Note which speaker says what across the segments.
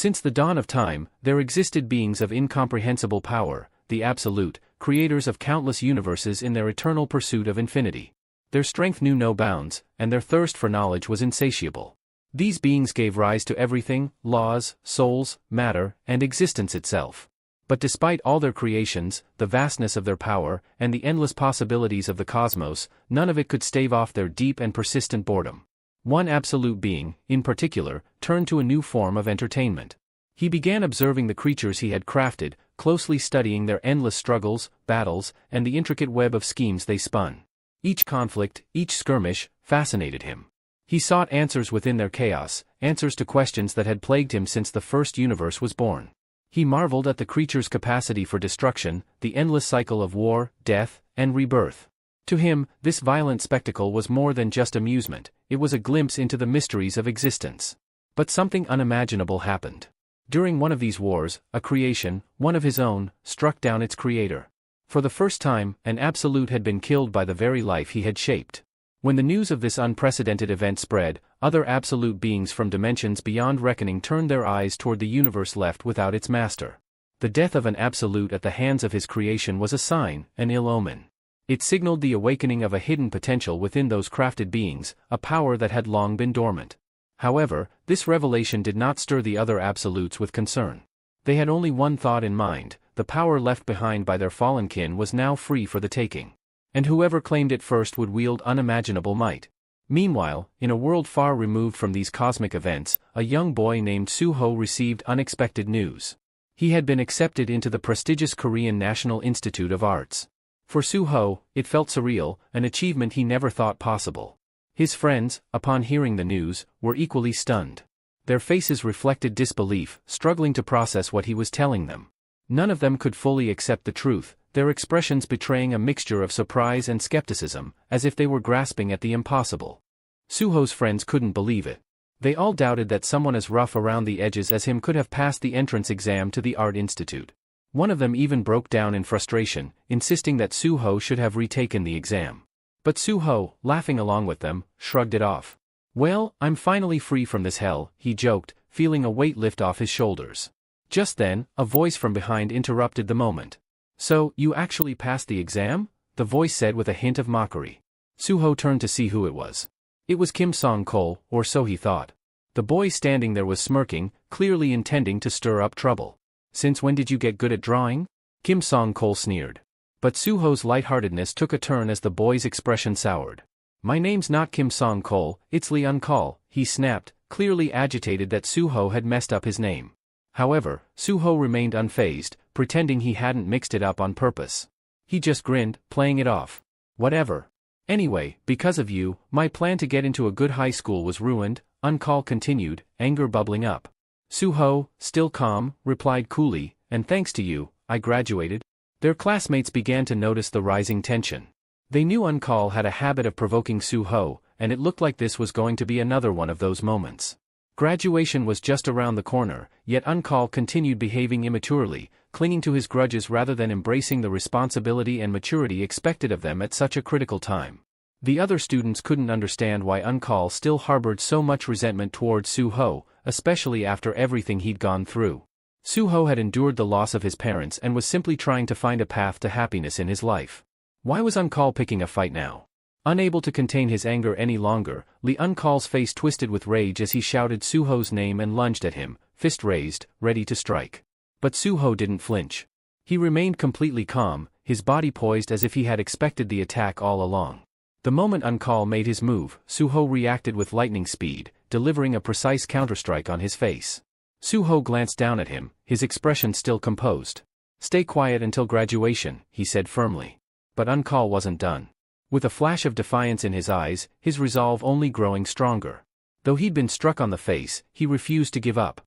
Speaker 1: Since the dawn of time, there existed beings of incomprehensible power, the Absolute, creators of countless universes in their eternal pursuit of infinity. Their strength knew no bounds, and their thirst for knowledge was insatiable. These beings gave rise to everything: laws, souls, matter, and existence itself. But despite all their creations, the vastness of their power, and the endless possibilities of the cosmos, none of it could stave off their deep and persistent boredom. One absolute being, in particular, turned to a new form of entertainment. He began observing the creatures he had crafted, closely studying their endless struggles, battles, and the intricate web of schemes they spun. Each conflict, each skirmish, fascinated him. He sought answers within their chaos, answers to questions that had plagued him since the first universe was born. He marveled at the creature's capacity for destruction, the endless cycle of war, death, and rebirth. To him, this violent spectacle was more than just amusement, it was a glimpse into the mysteries of existence. But something unimaginable happened. During one of these wars, a creation, one of his own, struck down its creator. For the first time, an absolute had been killed by the very life he had shaped. When the news of this unprecedented event spread, other absolute beings from dimensions beyond reckoning turned their eyes toward the universe left without its master. The death of an absolute at the hands of his creation was a sign, an ill omen. It signaled the awakening of a hidden potential within those crafted beings, a power that had long been dormant. However, this revelation did not stir the other absolutes with concern. They had only one thought in mind: the power left behind by their fallen kin was now free for the taking. And whoever claimed it first would wield unimaginable might. Meanwhile, in a world far removed from these cosmic events, a young boy named Suho received unexpected news. He had been accepted into the prestigious Korean National Institute of Arts. For Suho, it felt surreal, an achievement he never thought possible. His friends, upon hearing the news, were equally stunned. Their faces reflected disbelief, struggling to process what he was telling them. None of them could fully accept the truth, their expressions betraying a mixture of surprise and skepticism, as if they were grasping at the impossible. Suho's friends couldn't believe it. They all doubted that someone as rough around the edges as him could have passed the entrance exam to the Art Institute. One of them even broke down in frustration, insisting that Suho should have retaken the exam. But Suho, laughing along with them, shrugged it off. "Well, I'm finally free from this hell," he joked, feeling a weight lift off his shoulders. Just then, a voice from behind interrupted the moment. "So, you actually passed the exam?" the voice said with a hint of mockery. Suho turned to see who it was. It was Kim Song-kol, or so he thought. The boy standing there was smirking, clearly intending to stir up trouble. "Since when did you get good at drawing?" Kim Song-kol sneered. But Suho's lightheartedness took a turn as the boy's expression soured. "My name's not Kim Song-kol, it's Lee Un-kol," he snapped, clearly agitated that Suho had messed up his name. However, Suho remained unfazed, pretending he hadn't mixed it up on purpose. He just grinned, playing it off. "Whatever. Anyway, because of you, my plan to get into a good high school was ruined," Un-kol continued, anger bubbling up. Suho, still calm, replied coolly, "And thanks to you, I graduated." Their classmates began to notice the rising tension. They knew Un-kol had a habit of provoking Suho, and it looked like this was going to be another one of those moments. Graduation was just around the corner, yet Un-kol continued behaving immaturely, clinging to his grudges rather than embracing the responsibility and maturity expected of them at such a critical time. The other students couldn't understand why Un-kol still harbored so much resentment towards Suho, especially after everything he'd gone through. Suho had endured the loss of his parents and was simply trying to find a path to happiness in his life. Why was Un-kol picking a fight now? Unable to contain his anger any longer, Lee Un-kol's face twisted with rage as he shouted Suho's name and lunged at him, fist raised, ready to strike. But Suho didn't flinch. He remained completely calm, his body poised as if he had expected the attack all along. The moment Un-kol made his move, Suho reacted with lightning speed, delivering a precise counterstrike on his face. Suho glanced down at him, his expression still composed. "Stay quiet until graduation," he said firmly. But Un-kol wasn't done. With a flash of defiance in his eyes, his resolve only growing stronger. Though he'd been struck on the face, he refused to give up.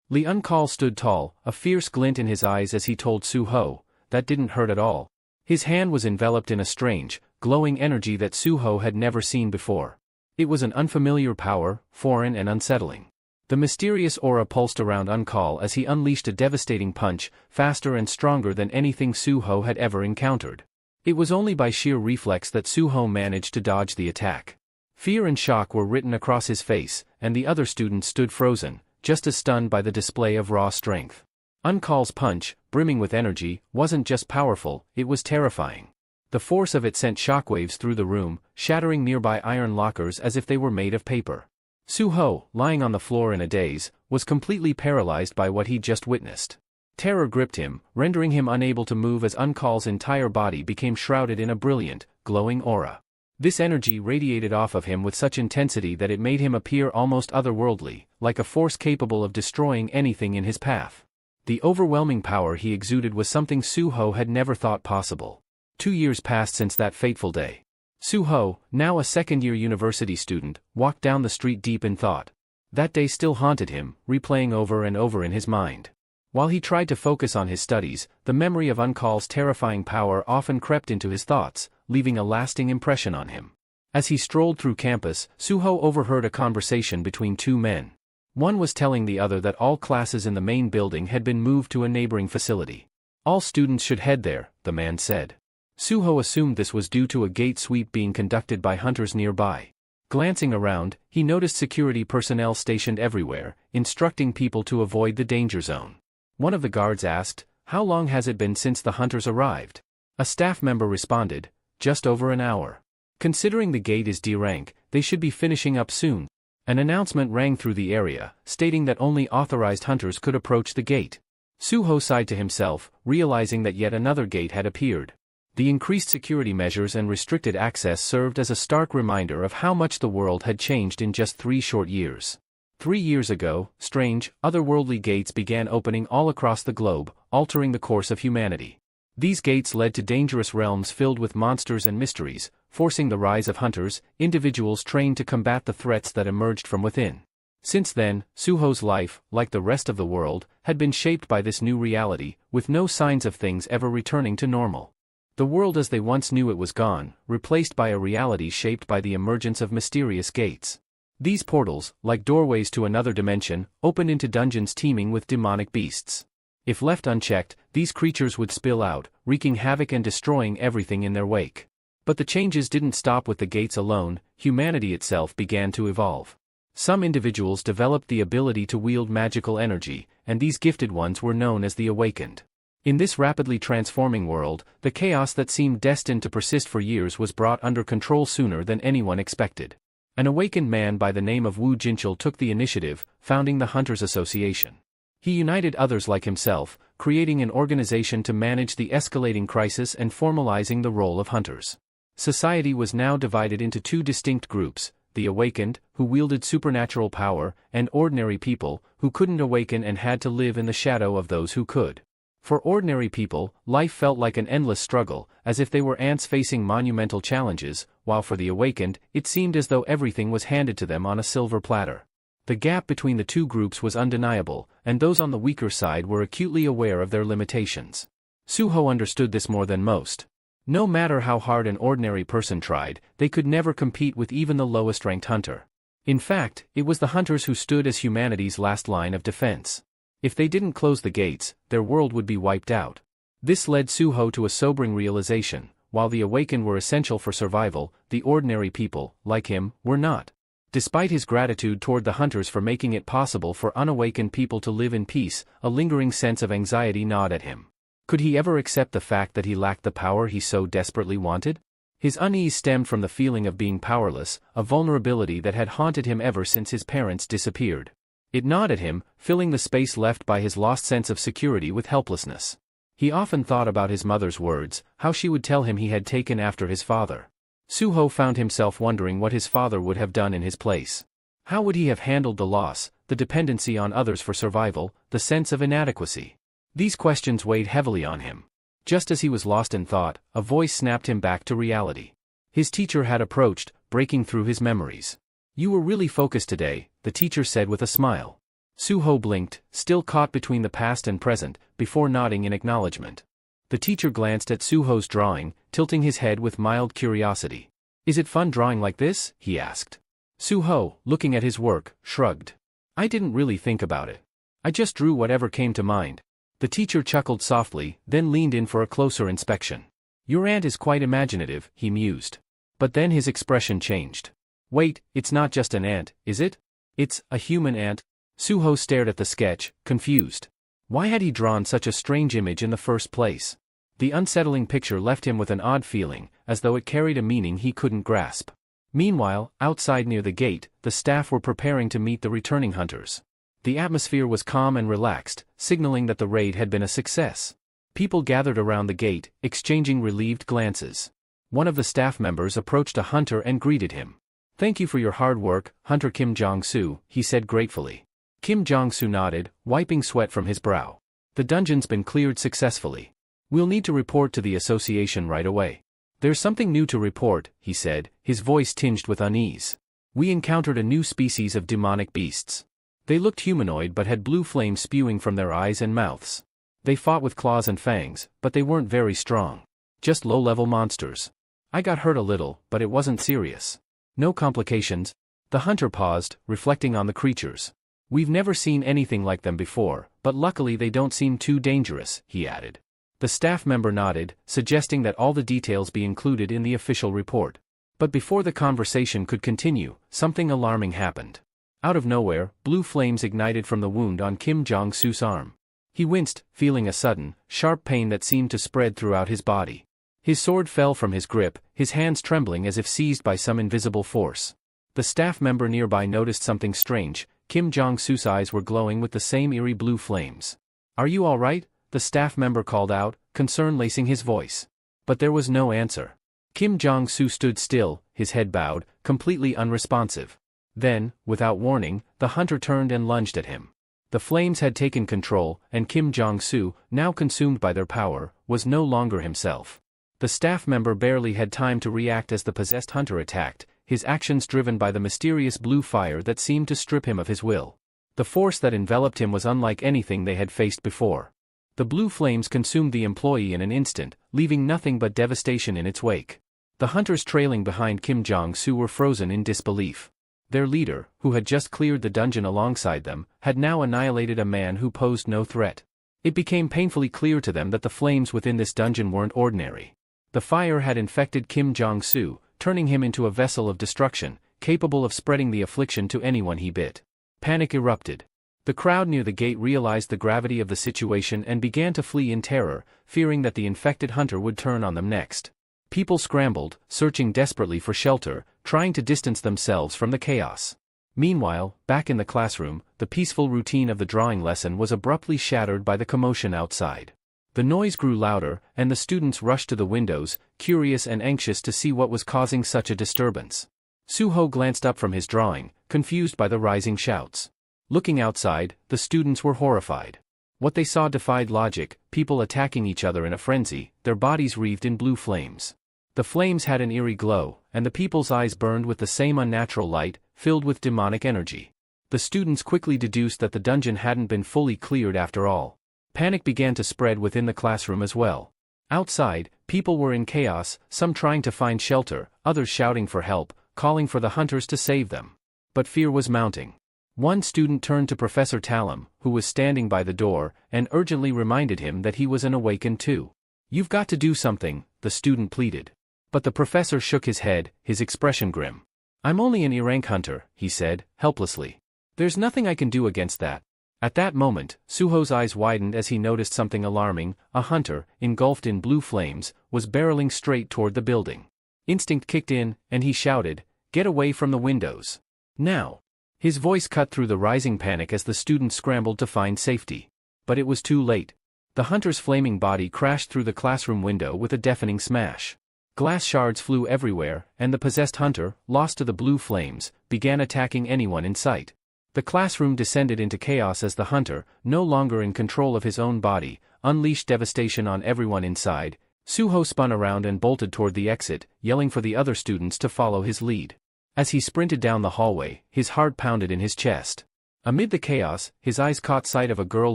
Speaker 1: Lee Un-kol stood tall, a fierce glint in his eyes as he told Suho, "That didn't hurt at all." His hand was enveloped in a strange, glowing energy that Suho had never seen before. It was an unfamiliar power, foreign and unsettling. The mysterious aura pulsed around Un-kol as he unleashed a devastating punch, faster and stronger than anything Suho had ever encountered. It was only by sheer reflex that Suho managed to dodge the attack. Fear and shock were written across his face, and the other students stood frozen, just as stunned by the display of raw strength. Uncall's punch, brimming with energy, wasn't just powerful, it was terrifying. The force of it sent shockwaves through the room, shattering nearby iron lockers as if they were made of paper. Suho, lying on the floor in a daze, was completely paralyzed by what he'd just witnessed. Terror gripped him, rendering him unable to move as Uncall's entire body became shrouded in a brilliant, glowing aura. This energy radiated off of him with such intensity that it made him appear almost otherworldly, like a force capable of destroying anything in his path. The overwhelming power he exuded was something Suho had never thought possible. 2 years passed since that fateful day. Suho, now a second-year university student, walked down the street deep in thought. That day still haunted him, replaying over and over in his mind. While he tried to focus on his studies, the memory of Uncall's terrifying power often crept into his thoughts, leaving a lasting impression on him. As he strolled through campus, Suho overheard a conversation between two men. One was telling the other that all classes in the main building had been moved to a neighboring facility. All students should head there, the man said. Suho assumed this was due to a gate sweep being conducted by hunters nearby. Glancing around, he noticed security personnel stationed everywhere, instructing people to avoid the danger zone. One of the guards asked, "How long has it been since the hunters arrived?" A staff member responded, "Just over an hour. Considering the gate is D rank, they should be finishing up soon." An announcement rang through the area, stating that only authorized hunters could approach the gate. Suho sighed to himself, realizing that yet another gate had appeared. The increased security measures and restricted access served as a stark reminder of how much the world had changed in just 3 short years. 3 years ago, strange, otherworldly gates began opening all across the globe, altering the course of humanity. These gates led to dangerous realms filled with monsters and mysteries, forcing the rise of hunters, individuals trained to combat the threats that emerged from within. Since then, Suho's life, like the rest of the world, had been shaped by this new reality, with no signs of things ever returning to normal. The world as they once knew it was gone, replaced by a reality shaped by the emergence of mysterious gates. These portals, like doorways to another dimension, opened into dungeons teeming with demonic beasts. If left unchecked, these creatures would spill out, wreaking havoc and destroying everything in their wake. But the changes didn't stop with the gates alone, humanity itself began to evolve. Some individuals developed the ability to wield magical energy, and these gifted ones were known as the Awakened. In this rapidly transforming world, the chaos that seemed destined to persist for years was brought under control sooner than anyone expected. An awakened man by the name of Wu Jinchul took the initiative, founding the Hunters Association. He united others like himself, creating an organization to manage the escalating crisis and formalizing the role of hunters. Society was now divided into 2 distinct groups, the awakened, who wielded supernatural power, and ordinary people, who couldn't awaken and had to live in the shadow of those who could. For ordinary people, life felt like an endless struggle, as if they were ants facing monumental challenges, while for the awakened, it seemed as though everything was handed to them on a silver platter. The gap between the 2 groups was undeniable, and those on the weaker side were acutely aware of their limitations. Suho understood this more than most. No matter how hard an ordinary person tried, they could never compete with even the lowest-ranked hunter. In fact, it was the hunters who stood as humanity's last line of defense. If they didn't close the gates, their world would be wiped out. This led Suho to a sobering realization: while the awakened were essential for survival, the ordinary people, like him, were not. Despite his gratitude toward the hunters for making it possible for unawakened people to live in peace, a lingering sense of anxiety gnawed at him. Could he ever accept the fact that he lacked the power he so desperately wanted? His unease stemmed from the feeling of being powerless, a vulnerability that had haunted him ever since his parents disappeared. It gnawed at him, filling the space left by his lost sense of security with helplessness. He often thought about his mother's words, how she would tell him he had taken after his father. Suho found himself wondering what his father would have done in his place. How would he have handled the loss, the dependency on others for survival, the sense of inadequacy? These questions weighed heavily on him. Just as he was lost in thought, a voice snapped him back to reality. His teacher had approached, breaking through his memories. "You were really focused today," the teacher said with a smile. Suho blinked, still caught between the past and present, before nodding in acknowledgement. The teacher glanced at Suho's drawing, tilting his head with mild curiosity. "Is it fun drawing like this?" he asked. Suho, looking at his work, shrugged. "I didn't really think about it. I just drew whatever came to mind." The teacher chuckled softly, then leaned in for a closer inspection. "Your aunt is quite imaginative," he mused. But then his expression changed. "Wait, it's not just an ant, is it? It's a human ant?" Suho stared at the sketch, confused. Why had he drawn such a strange image in the first place? The unsettling picture left him with an odd feeling, as though it carried a meaning he couldn't grasp. Meanwhile, outside near the gate, the staff were preparing to meet the returning hunters. The atmosphere was calm and relaxed, signaling that the raid had been a success. People gathered around the gate, exchanging relieved glances. One of the staff members approached a hunter and greeted him. "Thank you for your hard work, Hunter Kim Jong-soo," he said gratefully. Kim Jong-soo nodded, wiping sweat from his brow. "The dungeon's been cleared successfully. We'll need to report to the association right away." "There's something new to report," he said, his voice tinged with unease. "We encountered a new species of demonic beasts. They looked humanoid but had blue flames spewing from their eyes and mouths. They fought with claws and fangs, but they weren't very strong. Just low-level monsters. I got hurt a little, but it wasn't serious. No complications." The hunter paused, reflecting on the creatures. "We've never seen anything like them before, but luckily they don't seem too dangerous," he added. The staff member nodded, suggesting that all the details be included in the official report. But before the conversation could continue, something alarming happened. Out of nowhere, blue flames ignited from the wound on Kim Jong-soo's arm. He winced, feeling a sudden, sharp pain that seemed to spread throughout his body. His sword fell from his grip, his hands trembling as if seized by some invisible force. The staff member nearby noticed something strange. Kim Jong-soo's eyes were glowing with the same eerie blue flames. "Are you all right?" the staff member called out, concern lacing his voice. But there was no answer. Kim Jong-soo stood still, his head bowed, completely unresponsive. Then, without warning, the hunter turned and lunged at him. The flames had taken control, and Kim Jong-soo, now consumed by their power, was no longer himself. The staff member barely had time to react as the possessed hunter attacked, his actions driven by the mysterious blue fire that seemed to strip him of his will. The force that enveloped him was unlike anything they had faced before. The blue flames consumed the employee in an instant, leaving nothing but devastation in its wake. The hunters trailing behind Kim Jong-soo were frozen in disbelief. Their leader, who had just cleared the dungeon alongside them, had now annihilated a man who posed no threat. It became painfully clear to them that the flames within this dungeon weren't ordinary. The fire had infected Kim Jong-soo, turning him into a vessel of destruction, capable of spreading the affliction to anyone he bit. Panic erupted. The crowd near the gate realized the gravity of the situation and began to flee in terror, fearing that the infected hunter would turn on them next. People scrambled, searching desperately for shelter, trying to distance themselves from the chaos. Meanwhile, back in the classroom, the peaceful routine of the drawing lesson was abruptly shattered by the commotion outside. The noise grew louder, and the students rushed to the windows, curious and anxious to see what was causing such a disturbance. Suho glanced up from his drawing, confused by the rising shouts. Looking outside, the students were horrified. What they saw defied logic, people attacking each other in a frenzy, their bodies wreathed in blue flames. The flames had an eerie glow, and the people's eyes burned with the same unnatural light, filled with demonic energy. The students quickly deduced that the dungeon hadn't been fully cleared after all. Panic began to spread within the classroom as well. Outside, people were in chaos, some trying to find shelter, others shouting for help, calling for the hunters to save them. But fear was mounting. One student turned to Professor Talum, who was standing by the door, and urgently reminded him that he was an awakened too. "You've got to do something," the student pleaded. But the professor shook his head, his expression grim. "I'm only an E-rank hunter," he said, helplessly. "There's nothing I can do against that." At that moment, Suho's eyes widened as he noticed something alarming. A hunter, engulfed in blue flames, was barreling straight toward the building. Instinct kicked in, and he shouted, "Get away from the windows. Now!" His voice cut through the rising panic as the students scrambled to find safety. But it was too late. The hunter's flaming body crashed through the classroom window with a deafening smash. Glass shards flew everywhere, and the possessed hunter, lost to the blue flames, began attacking anyone in sight. The classroom descended into chaos as the hunter, no longer in control of his own body, unleashed devastation on everyone inside. Suho spun around and bolted toward the exit, yelling for the other students to follow his lead. As he sprinted down the hallway, his heart pounded in his chest. Amid the chaos, his eyes caught sight of a girl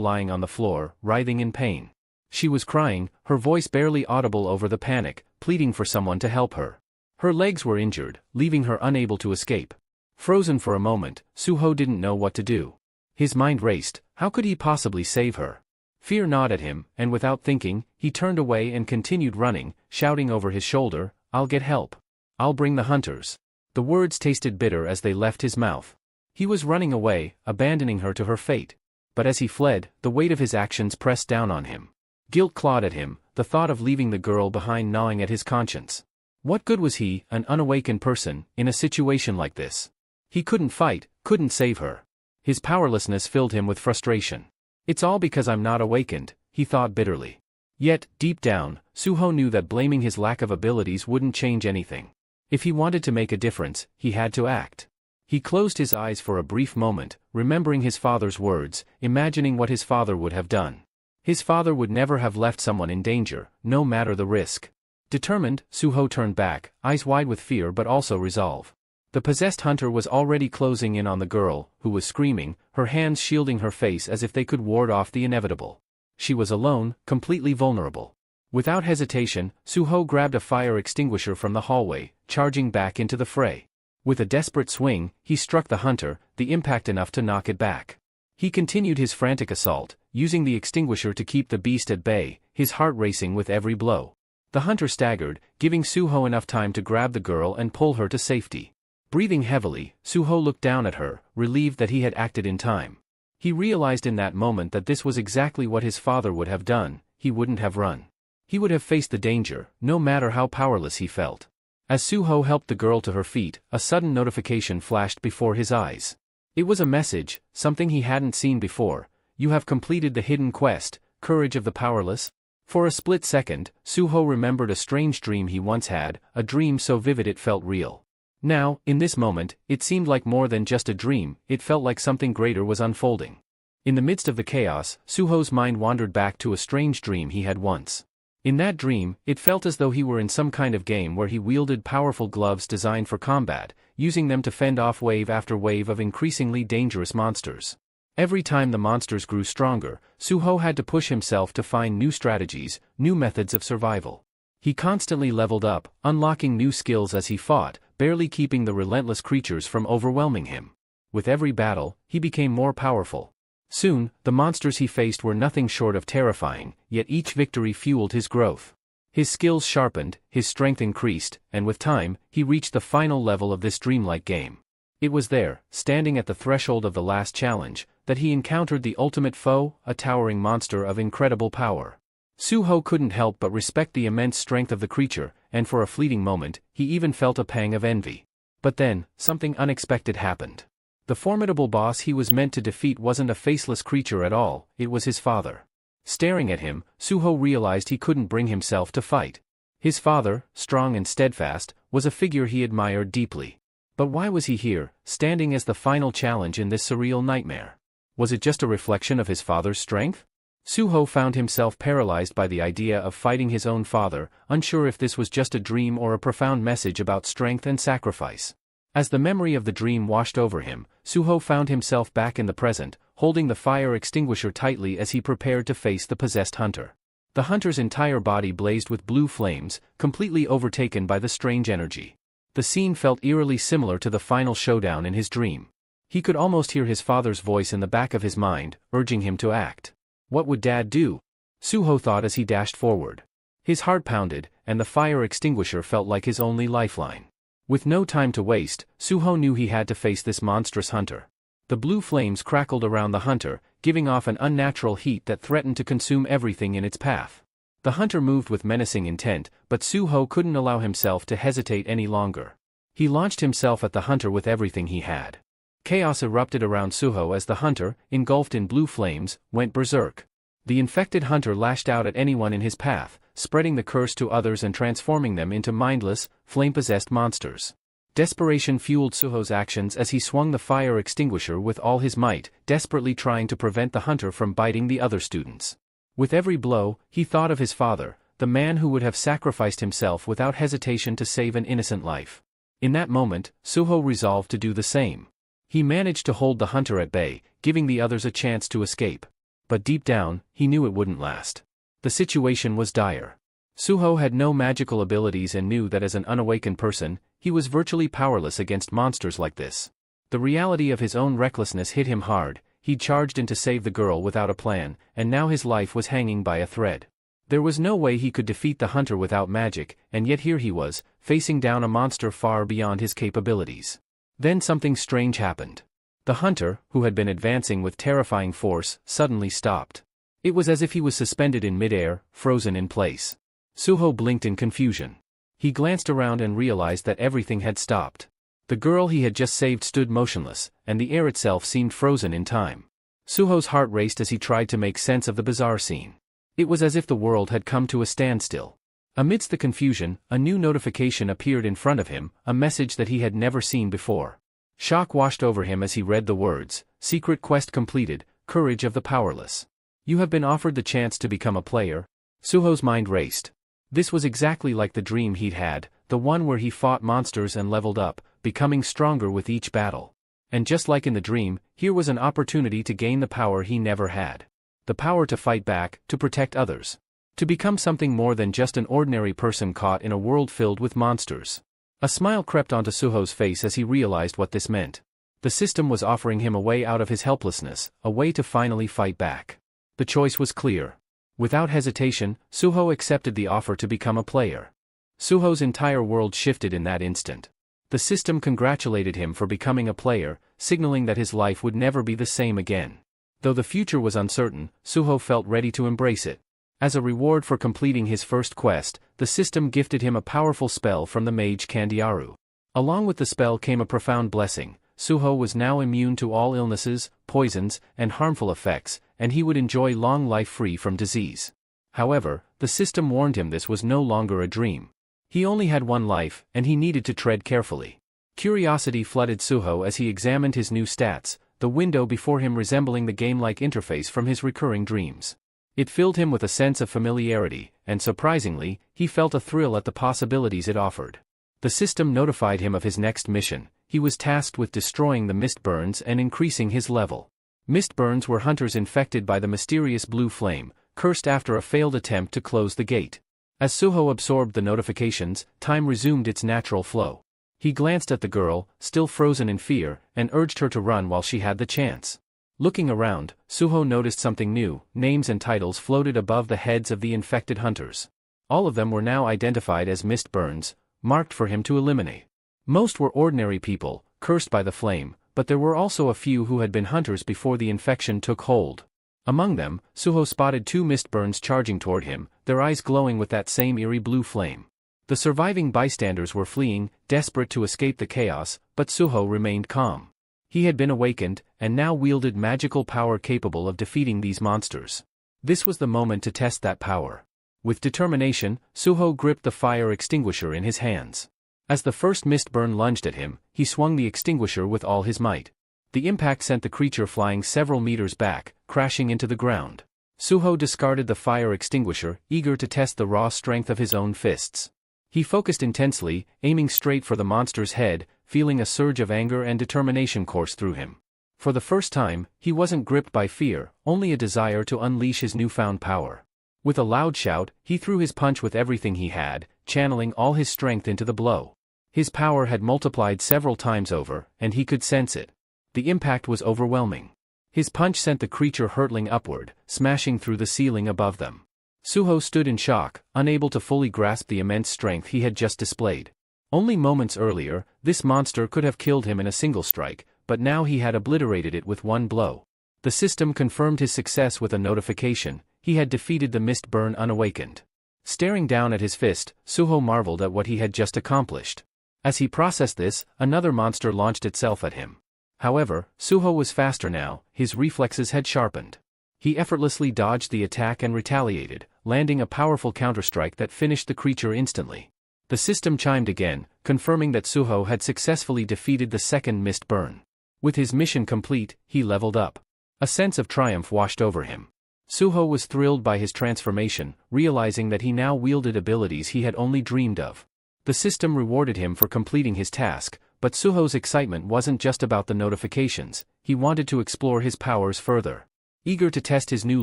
Speaker 1: lying on the floor, writhing in pain. She was crying, her voice barely audible over the panic, pleading for someone to help her. Her legs were injured, leaving her unable to escape. Frozen for a moment, Suho didn't know what to do. His mind raced. How could he possibly save her? Fear gnawed at him, and without thinking, he turned away and continued running, shouting over his shoulder, "I'll get help. I'll bring the hunters." The words tasted bitter as they left his mouth. He was running away, abandoning her to her fate. But as he fled, the weight of his actions pressed down on him. Guilt clawed at him, the thought of leaving the girl behind gnawing at his conscience. What good was he, an unawakened person, in a situation like this? He couldn't fight, couldn't save her. His powerlessness filled him with frustration. It's all because I'm not awakened, he thought bitterly. Yet, deep down, Suho knew that blaming his lack of abilities wouldn't change anything. If he wanted to make a difference, he had to act. He closed his eyes for a brief moment, remembering his father's words, imagining what his father would have done. His father would never have left someone in danger, no matter the risk. Determined, Suho turned back, eyes wide with fear but also resolve. The possessed hunter was already closing in on the girl, who was screaming, her hands shielding her face as if they could ward off the inevitable. She was alone, completely vulnerable. Without hesitation, Suho grabbed a fire extinguisher from the hallway, charging back into the fray. With a desperate swing, he struck the hunter, the impact enough to knock it back. He continued his frantic assault, using the extinguisher to keep the beast at bay, his heart racing with every blow. The hunter staggered, giving Suho enough time to grab the girl and pull her to safety. Breathing heavily, Suho looked down at her, relieved that he had acted in time. He realized in that moment that this was exactly what his father would have done. He wouldn't have run. He would have faced the danger, no matter how powerless he felt. As Suho helped the girl to her feet, a sudden notification flashed before his eyes. It was a message, something he hadn't seen before. You have completed the hidden quest, Courage of the Powerless. For a split second, Suho remembered a strange dream he once had, a dream so vivid it felt real. Now, in this moment, it seemed like more than just a dream, it felt like something greater was unfolding. In the midst of the chaos, Suho's mind wandered back to a strange dream he had once. In that dream, it felt as though he were in some kind of game where he wielded powerful gloves designed for combat, using them to fend off wave after wave of increasingly dangerous monsters. Every time the monsters grew stronger, Suho had to push himself to find new strategies, new methods of survival. He constantly leveled up, unlocking new skills as he fought, barely keeping the relentless creatures from overwhelming him. With every battle, he became more powerful. Soon, the monsters he faced were nothing short of terrifying, yet each victory fueled his growth. His skills sharpened, his strength increased, and with time, he reached the final level of this dreamlike game. It was there, standing at the threshold of the last challenge, that he encountered the ultimate foe, a towering monster of incredible power. Suho couldn't help but respect the immense strength of the creature, and for a fleeting moment, he even felt a pang of envy. But then, something unexpected happened. The formidable boss he was meant to defeat wasn't a faceless creature at all, it was his father. Staring at him, Suho realized he couldn't bring himself to fight. His father, strong and steadfast, was a figure he admired deeply. But why was he here, standing as the final challenge in this surreal nightmare? Was it just a reflection of his father's strength? Suho found himself paralyzed by the idea of fighting his own father, unsure if this was just a dream or a profound message about strength and sacrifice. As the memory of the dream washed over him, Suho found himself back in the present, holding the fire extinguisher tightly as he prepared to face the possessed hunter. The hunter's entire body blazed with blue flames, completely overtaken by the strange energy. The scene felt eerily similar to the final showdown in his dream. He could almost hear his father's voice in the back of his mind, urging him to act. What would Dad do? Suho thought as he dashed forward. His heart pounded, and the fire extinguisher felt like his only lifeline. With no time to waste, Suho knew he had to face this monstrous hunter. The blue flames crackled around the hunter, giving off an unnatural heat that threatened to consume everything in its path. The hunter moved with menacing intent, but Suho couldn't allow himself to hesitate any longer. He launched himself at the hunter with everything he had. Chaos erupted around Suho as the hunter, engulfed in blue flames, went berserk. The infected hunter lashed out at anyone in his path, spreading the curse to others and transforming them into mindless, flame-possessed monsters. Desperation fueled Suho's actions as he swung the fire extinguisher with all his might, desperately trying to prevent the hunter from biting the other students. With every blow, he thought of his father, the man who would have sacrificed himself without hesitation to save an innocent life. In that moment, Suho resolved to do the same. He managed to hold the hunter at bay, giving the others a chance to escape. But deep down, he knew it wouldn't last. The situation was dire. Suho had no magical abilities and knew that as an unawakened person, he was virtually powerless against monsters like this. The reality of his own recklessness hit him hard. He charged in to save the girl without a plan, and now his life was hanging by a thread. There was no way he could defeat the hunter without magic, and yet here he was, facing down a monster far beyond his capabilities. Then something strange happened. The hunter, who had been advancing with terrifying force, suddenly stopped. It was as if he was suspended in midair, frozen in place. Suho blinked in confusion. He glanced around and realized that everything had stopped. The girl he had just saved stood motionless, and the air itself seemed frozen in time. Suho's heart raced as he tried to make sense of the bizarre scene. It was as if the world had come to a standstill. Amidst the confusion, a new notification appeared in front of him, a message that he had never seen before. Shock washed over him as he read the words, "Secret quest completed, courage of the powerless. You have been offered the chance to become a player." Suho's mind raced. This was exactly like the dream he'd had, the one where he fought monsters and leveled up, becoming stronger with each battle. And just like in the dream, here was an opportunity to gain the power he never had. The power to fight back, to protect others. To become something more than just an ordinary person caught in a world filled with monsters. A smile crept onto Suho's face as he realized what this meant. The system was offering him a way out of his helplessness, a way to finally fight back. The choice was clear. Without hesitation, Suho accepted the offer to become a player. Suho's entire world shifted in that instant. The system congratulated him for becoming a player, signaling that his life would never be the same again. Though the future was uncertain, Suho felt ready to embrace it. As a reward for completing his first quest, the system gifted him a powerful spell from the mage Candiaru. Along with the spell came a profound blessing. Suho was now immune to all illnesses, poisons, and harmful effects, and he would enjoy long life free from disease. However, the system warned him this was no longer a dream. He only had one life, and he needed to tread carefully. Curiosity flooded Suho as he examined his new stats, the window before him resembling the game-like interface from his recurring dreams. It filled him with a sense of familiarity, and surprisingly, he felt a thrill at the possibilities it offered. The system notified him of his next mission. He was tasked with destroying the mist burns and increasing his level. Mist burns were hunters infected by the mysterious blue flame, cursed after a failed attempt to close the gate. As Suho absorbed the notifications, time resumed its natural flow. He glanced at the girl, still frozen in fear, and urged her to run while she had the chance. Looking around, Suho noticed something new. Names and titles floated above the heads of the infected hunters. All of them were now identified as mist burns, marked for him to eliminate. Most were ordinary people, cursed by the flame, but there were also a few who had been hunters before the infection took hold. Among them, Suho spotted 2 mist burns charging toward him, their eyes glowing with that same eerie blue flame. The surviving bystanders were fleeing, desperate to escape the chaos, but Suho remained calm. He had been awakened, and now wielded magical power capable of defeating these monsters. This was the moment to test that power. With determination, Suho gripped the fire extinguisher in his hands. As the first mist burn lunged at him, he swung the extinguisher with all his might. The impact sent the creature flying several meters back, crashing into the ground. Suho discarded the fire extinguisher, eager to test the raw strength of his own fists. He focused intensely, aiming straight for the monster's head, feeling a surge of anger and determination course through him. For the first time, he wasn't gripped by fear, only a desire to unleash his newfound power. With a loud shout, he threw his punch with everything he had, channeling all his strength into the blow. His power had multiplied several times over, and he could sense it. The impact was overwhelming. His punch sent the creature hurtling upward, smashing through the ceiling above them. Suho stood in shock, unable to fully grasp the immense strength he had just displayed. Only moments earlier, this monster could have killed him in a single strike, but now he had obliterated it with one blow. The system confirmed his success with a notification. He had defeated the mist burn unawakened. Staring down at his fist, Suho marveled at what he had just accomplished. As he processed this, another monster launched itself at him. However, Suho was faster now, his reflexes had sharpened. He effortlessly dodged the attack and retaliated, landing a powerful counterstrike that finished the creature instantly. The system chimed again, confirming that Suho had successfully defeated the second mist burn. With his mission complete, he leveled up. A sense of triumph washed over him. Suho was thrilled by his transformation, realizing that he now wielded abilities he had only dreamed of. The system rewarded him for completing his task, but Suho's excitement wasn't just about the notifications. He wanted to explore his powers further. Eager to test his new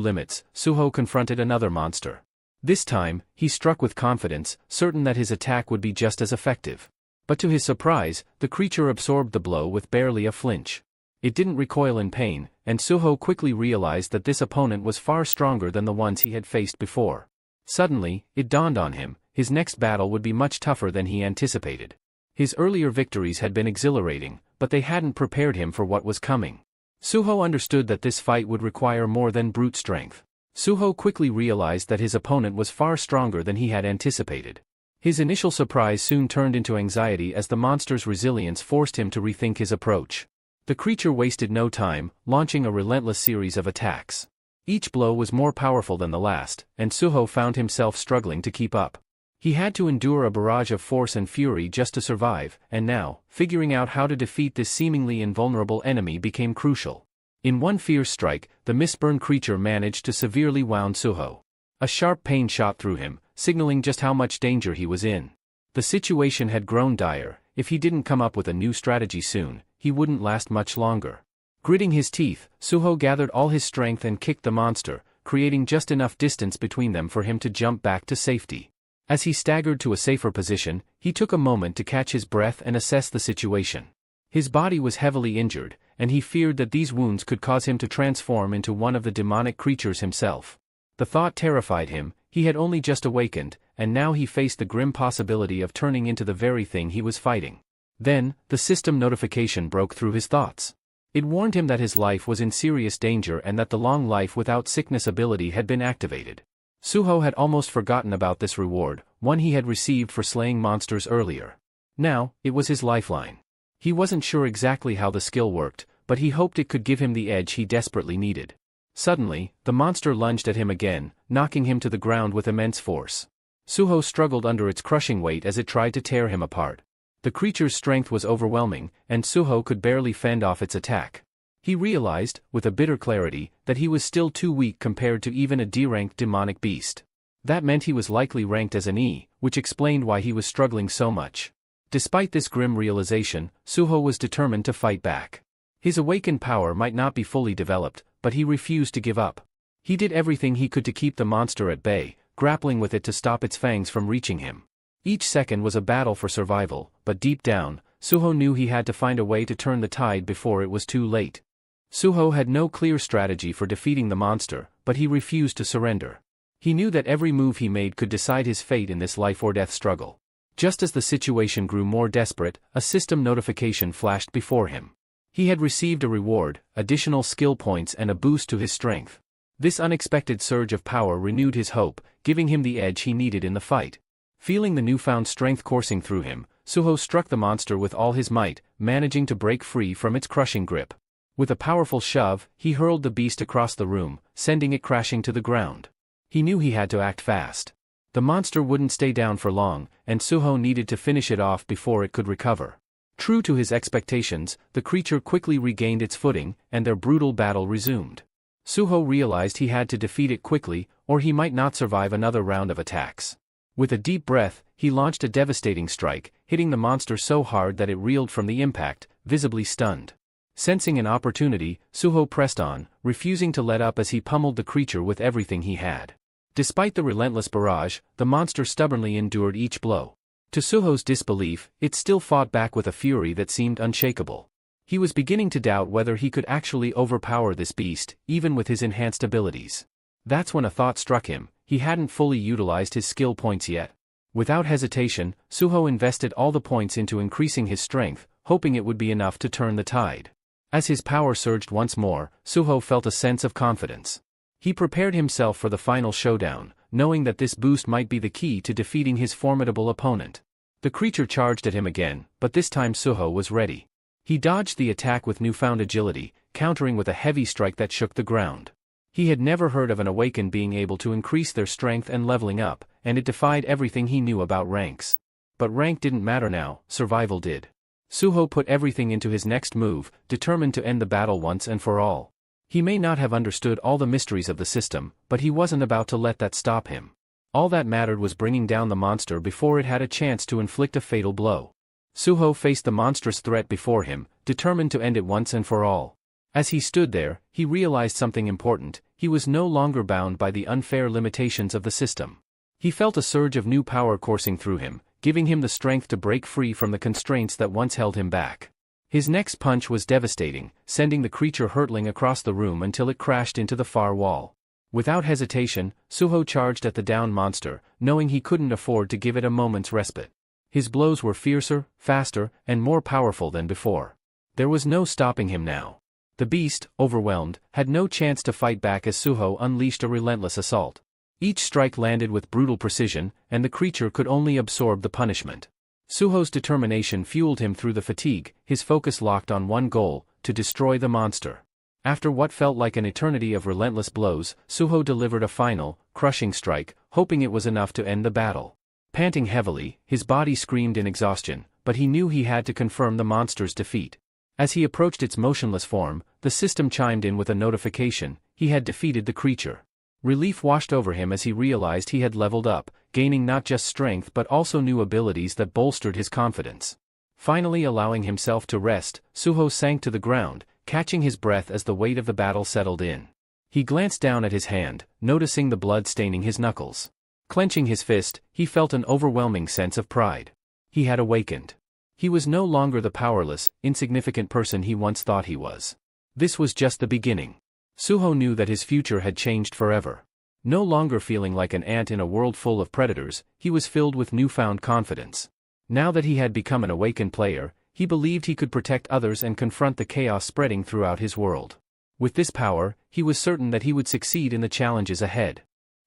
Speaker 1: limits, Suho confronted another monster. This time, he struck with confidence, certain that his attack would be just as effective. But to his surprise, the creature absorbed the blow with barely a flinch. It didn't recoil in pain, and Suho quickly realized that this opponent was far stronger than the ones he had faced before. Suddenly, it dawned on him, his next battle would be much tougher than he anticipated. His earlier victories had been exhilarating, but they hadn't prepared him for what was coming. Suho understood that this fight would require more than brute strength. Suho quickly realized that his opponent was far stronger than he had anticipated. His initial surprise soon turned into anxiety as the monster's resilience forced him to rethink his approach. The creature wasted no time, launching a relentless series of attacks. Each blow was more powerful than the last, and Suho found himself struggling to keep up. He had to endure a barrage of force and fury just to survive, and now, figuring out how to defeat this seemingly invulnerable enemy became crucial. In one fierce strike, the mistborn creature managed to severely wound Suho. A sharp pain shot through him, signaling just how much danger he was in. The situation had grown dire. If he didn't come up with a new strategy soon, he wouldn't last much longer. Gritting his teeth, Suho gathered all his strength and kicked the monster, creating just enough distance between them for him to jump back to safety. As he staggered to a safer position, he took a moment to catch his breath and assess the situation. His body was heavily injured, and he feared that these wounds could cause him to transform into one of the demonic creatures himself. The thought terrified him. He had only just awakened, and now he faced the grim possibility of turning into the very thing he was fighting. Then, the system notification broke through his thoughts. It warned him that his life was in serious danger and that the long life without sickness ability had been activated. Suho had almost forgotten about this reward, one he had received for slaying monsters earlier. Now, it was his lifeline. He wasn't sure exactly how the skill worked, but he hoped it could give him the edge he desperately needed. Suddenly, the monster lunged at him again, knocking him to the ground with immense force. Suho struggled under its crushing weight as it tried to tear him apart. The creature's strength was overwhelming, and Suho could barely fend off its attack. He realized, with a bitter clarity, that he was still too weak compared to even a D-ranked demonic beast. That meant he was likely ranked as an E, which explained why he was struggling so much. Despite this grim realization, Suho was determined to fight back. His awakened power might not be fully developed, but he refused to give up. He did everything he could to keep the monster at bay, grappling with it to stop its fangs from reaching him. Each second was a battle for survival, but deep down, Suho knew he had to find a way to turn the tide before it was too late. Suho had no clear strategy for defeating the monster, but he refused to surrender. He knew that every move he made could decide his fate in this life-or-death struggle. Just as the situation grew more desperate, a system notification flashed before him. He had received a reward, additional skill points and a boost to his strength. This unexpected surge of power renewed his hope, giving him the edge he needed in the fight. Feeling the newfound strength coursing through him, Suho struck the monster with all his might, managing to break free from its crushing grip. With a powerful shove, he hurled the beast across the room, sending it crashing to the ground. He knew he had to act fast. The monster wouldn't stay down for long, and Suho needed to finish it off before it could recover. True to his expectations, the creature quickly regained its footing, and their brutal battle resumed. Suho realized he had to defeat it quickly, or he might not survive another round of attacks. With a deep breath, he launched a devastating strike, hitting the monster so hard that it reeled from the impact, visibly stunned. Sensing an opportunity, Suho pressed on, refusing to let up as he pummeled the creature with everything he had. Despite the relentless barrage, the monster stubbornly endured each blow. To Suho's disbelief, it still fought back with a fury that seemed unshakable. He was beginning to doubt whether he could actually overpower this beast, even with his enhanced abilities. That's when a thought struck him: he hadn't fully utilized his skill points yet. Without hesitation, Suho invested all the points into increasing his strength, hoping it would be enough to turn the tide. As his power surged once more, Suho felt a sense of confidence. He prepared himself for the final showdown, knowing that this boost might be the key to defeating his formidable opponent. The creature charged at him again, but this time Suho was ready. He dodged the attack with newfound agility, countering with a heavy strike that shook the ground. He had never heard of an awakened being able to increase their strength and leveling up, and it defied everything he knew about ranks. But rank didn't matter now, survival did. Suho put everything into his next move, determined to end the battle once and for all. He may not have understood all the mysteries of the system, but he wasn't about to let that stop him. All that mattered was bringing down the monster before it had a chance to inflict a fatal blow. Suho faced the monstrous threat before him, determined to end it once and for all. As he stood there, he realized something important: he was no longer bound by the unfair limitations of the system. He felt a surge of new power coursing through him, giving him the strength to break free from the constraints that once held him back. His next punch was devastating, sending the creature hurtling across the room until it crashed into the far wall. Without hesitation, Suho charged at the downed monster, knowing he couldn't afford to give it a moment's respite. His blows were fiercer, faster, and more powerful than before. There was no stopping him now. The beast, overwhelmed, had no chance to fight back as Suho unleashed a relentless assault. Each strike landed with brutal precision, and the creature could only absorb the punishment. Suho's determination fueled him through the fatigue, his focus locked on one goal: to destroy the monster. After what felt like an eternity of relentless blows, Suho delivered a final, crushing strike, hoping it was enough to end the battle. Panting heavily, his body screamed in exhaustion, but he knew he had to confirm the monster's defeat. As he approached its motionless form, the system chimed in with a notification: he had defeated the creature. Relief washed over him as he realized he had leveled up, gaining not just strength but also new abilities that bolstered his confidence. Finally allowing himself to rest, Suho sank to the ground, catching his breath as the weight of the battle settled in. He glanced down at his hand, noticing the blood staining his knuckles. Clenching his fist, he felt an overwhelming sense of pride. He had awakened. He was no longer the powerless, insignificant person he once thought he was. This was just the beginning. Suho knew that his future had changed forever. No longer feeling like an ant in a world full of predators, he was filled with newfound confidence. Now that he had become an awakened player, he believed he could protect others and confront the chaos spreading throughout his world. With this power, he was certain that he would succeed in the challenges ahead.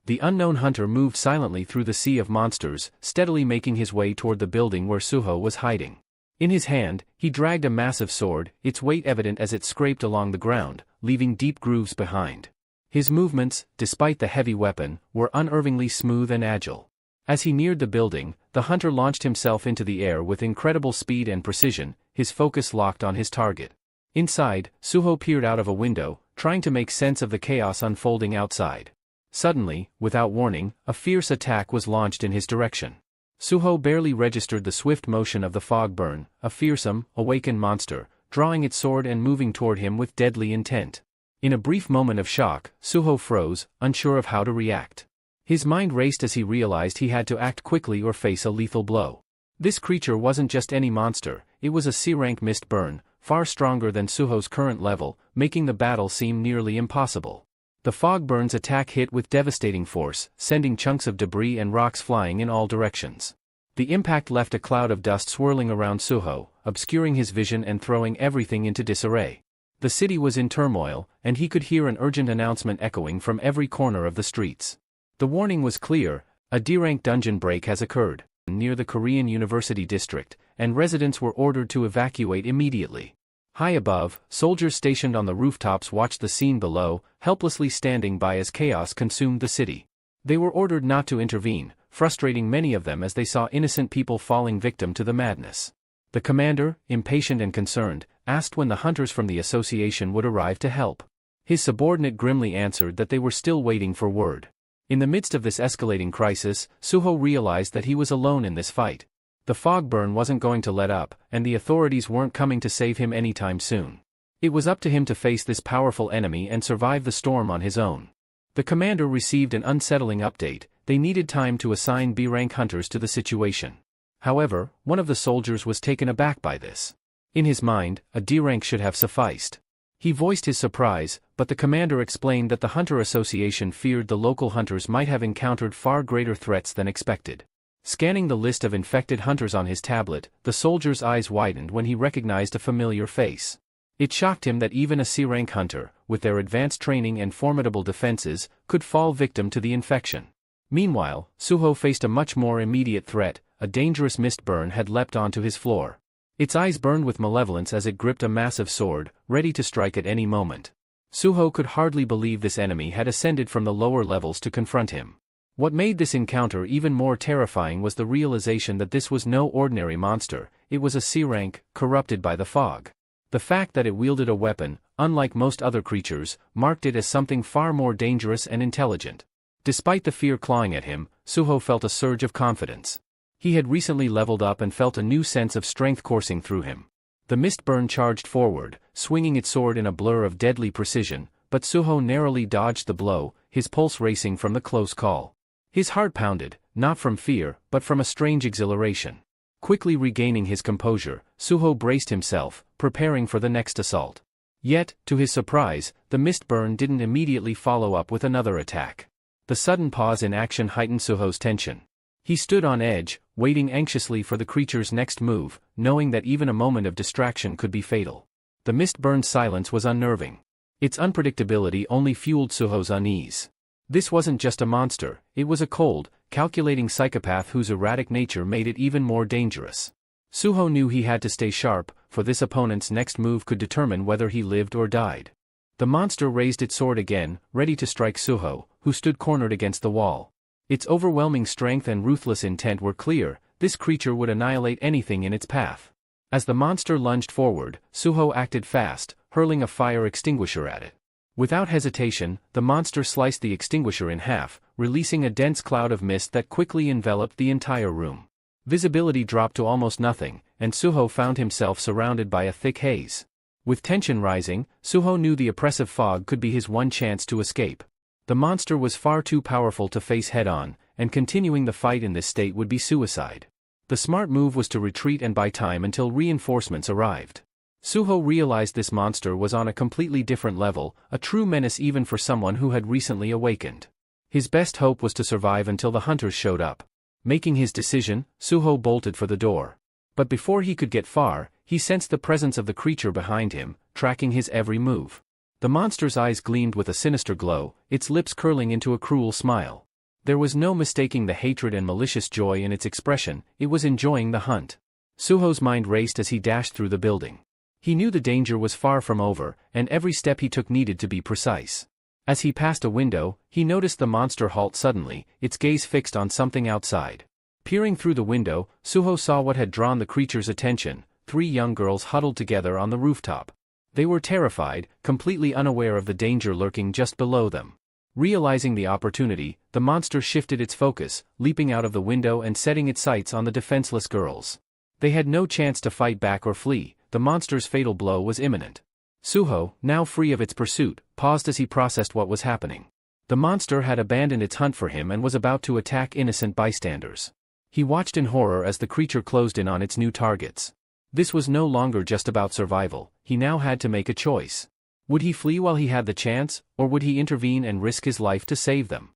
Speaker 1: The unknown hunter moved silently through the sea of monsters, steadily making his way toward the building where Suho was hiding. In his hand, he dragged a massive sword, its weight evident as it scraped along the ground, leaving deep grooves behind. His movements, despite the heavy weapon, were unerringly smooth and agile. As he neared the building, the hunter launched himself into the air with incredible speed and precision, his focus locked on his target. Inside, Suho peered out of a window, trying to make sense of the chaos unfolding outside. Suddenly, without warning, a fierce attack was launched in his direction. Suho barely registered the swift motion of the fog burn, a fearsome, awakened monster, drawing its sword and moving toward him with deadly intent. In a brief moment of shock, Suho froze, unsure of how to react. His mind raced as he realized he had to act quickly or face a lethal blow. This creature wasn't just any monster, it was a C-rank mist burn, far stronger than Suho's current level, making the battle seem nearly impossible. The fog burn's attack hit with devastating force, sending chunks of debris and rocks flying in all directions. The impact left a cloud of dust swirling around Suho, obscuring his vision and throwing everything into disarray. The city was in turmoil, and he could hear an urgent announcement echoing from every corner of the streets. The warning was clear: a D-rank dungeon break has occurred near the Korean University district, and residents were ordered to evacuate immediately. High above, soldiers stationed on the rooftops watched the scene below, helplessly standing by as chaos consumed the city. They were ordered not to intervene, frustrating many of them as they saw innocent people falling victim to the madness. The commander, impatient and concerned, asked when the hunters from the association would arrive to help. His subordinate grimly answered that they were still waiting for word. In the midst of this escalating crisis, Suho realized that he was alone in this fight. The fog burn wasn't going to let up, and the authorities weren't coming to save him anytime soon. It was up to him to face this powerful enemy and survive the storm on his own. The commander received an unsettling update: they needed time to assign B-rank hunters to the situation. However, one of the soldiers was taken aback by this. In his mind, a D-rank should have sufficed. He voiced his surprise, but the commander explained that the Hunter Association feared the local hunters might have encountered far greater threats than expected. Scanning the list of infected hunters on his tablet, the soldier's eyes widened when he recognized a familiar face. It shocked him that even a C-rank hunter, with their advanced training and formidable defenses, could fall victim to the infection. Meanwhile, Suho faced a much more immediate threat: a dangerous mist burn had leapt onto his floor. Its eyes burned with malevolence as it gripped a massive sword, ready to strike at any moment. Suho could hardly believe this enemy had ascended from the lower levels to confront him. What made this encounter even more terrifying was the realization that this was no ordinary monster, it was a C-rank, corrupted by the fog. The fact that it wielded a weapon, unlike most other creatures, marked it as something far more dangerous and intelligent. Despite the fear clawing at him, Suho felt a surge of confidence. He had recently leveled up and felt a new sense of strength coursing through him. The mist burn charged forward, swinging its sword in a blur of deadly precision, but Suho narrowly dodged the blow, his pulse racing from the close call. His heart pounded, not from fear, but from a strange exhilaration. Quickly regaining his composure, Suho braced himself, preparing for the next assault. Yet, to his surprise, the mist burn didn't immediately follow up with another attack. The sudden pause in action heightened Suho's tension. He stood on edge, waiting anxiously for the creature's next move, knowing that even a moment of distraction could be fatal. The mist-burned silence was unnerving. Its unpredictability only fueled Suho's unease. This wasn't just a monster, it was a cold, calculating psychopath whose erratic nature made it even more dangerous. Suho knew he had to stay sharp, for this opponent's next move could determine whether he lived or died. The monster raised its sword again, ready to strike Suho, who stood cornered against the wall. Its overwhelming strength and ruthless intent were clear. This creature would annihilate anything in its path. As the monster lunged forward, Suho acted fast, hurling a fire extinguisher at it. Without hesitation, the monster sliced the extinguisher in half, releasing a dense cloud of mist that quickly enveloped the entire room. Visibility dropped to almost nothing, and Suho found himself surrounded by a thick haze. With tension rising, Suho knew the oppressive fog could be his one chance to escape. The monster was far too powerful to face head-on, and continuing the fight in this state would be suicide. The smart move was to retreat and buy time until reinforcements arrived. Suho realized this monster was on a completely different level, a true menace even for someone who had recently awakened. His best hope was to survive until the hunters showed up. Making his decision, Suho bolted for the door. But before he could get far, he sensed the presence of the creature behind him, tracking his every move. The monster's eyes gleamed with a sinister glow, its lips curling into a cruel smile. There was no mistaking the hatred and malicious joy in its expression, it was enjoying the hunt. Suho's mind raced as he dashed through the building. He knew the danger was far from over, and every step he took needed to be precise. As he passed a window, he noticed the monster halt suddenly, its gaze fixed on something outside. Peering through the window, Suho saw what had drawn the creature's attention: 3 young girls huddled together on the rooftop. They were terrified, completely unaware of the danger lurking just below them. Realizing the opportunity, the monster shifted its focus, leaping out of the window and setting its sights on the defenseless girls. They had no chance to fight back or flee, the monster's fatal blow was imminent. Suho, now free of its pursuit, paused as he processed what was happening. The monster had abandoned its hunt for him and was about to attack innocent bystanders. He watched in horror as the creature closed in on its new targets. This was no longer just about survival, he now had to make a choice. Would he flee while he had the chance, or would he intervene and risk his life to save them?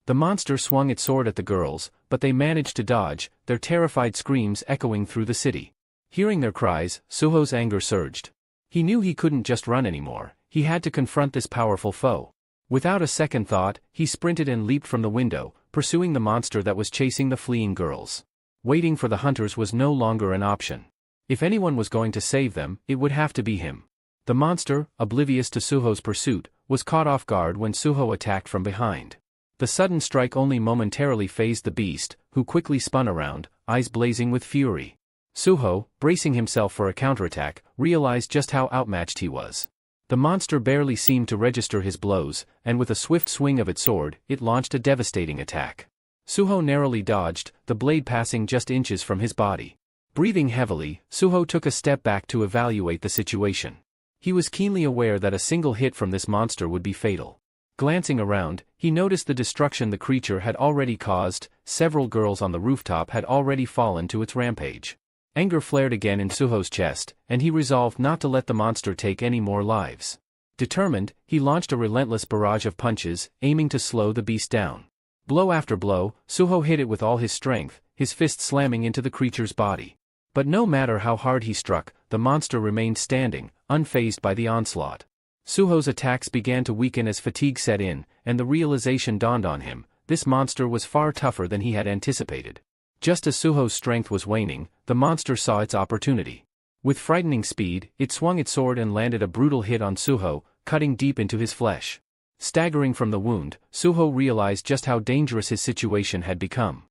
Speaker 1: The monster swung its sword at the girls, but they managed to dodge, their terrified screams echoing through the city. Hearing their cries, Suho's anger surged. He knew he couldn't just run anymore, he had to confront this powerful foe. Without a second thought, he sprinted and leaped from the window, pursuing the monster that was chasing the fleeing girls. Waiting for the hunters was no longer an option. If anyone was going to save them, it would have to be him. The monster, oblivious to Suho's pursuit, was caught off guard when Suho attacked from behind. The sudden strike only momentarily fazed the beast, who quickly spun around, eyes blazing with fury. Suho, bracing himself for a counterattack, realized just how outmatched he was. The monster barely seemed to register his blows, and with a swift swing of its sword, it launched a devastating attack. Suho narrowly dodged, the blade passing just inches from his body. Breathing heavily, Suho took a step back to evaluate the situation. He was keenly aware that a single hit from this monster would be fatal. Glancing around, he noticed the destruction the creature had already caused. Several girls on the rooftop had already fallen to its rampage. Anger flared again in Suho's chest, and he resolved not to let the monster take any more lives. Determined, he launched a relentless barrage of punches, aiming to slow the beast down. Blow after blow, Suho hit it with all his strength, his fist slamming into the creature's body. But no matter how hard he struck, the monster remained standing, unfazed by the onslaught. Suho's attacks began to weaken as fatigue set in, and the realization dawned on him: this monster was far tougher than he had anticipated. Just as Suho's strength was waning, the monster saw its opportunity. With frightening speed, it swung its sword and landed a brutal hit on Suho, cutting deep into his flesh. Staggering from the wound, Suho realized just how dangerous his situation had become.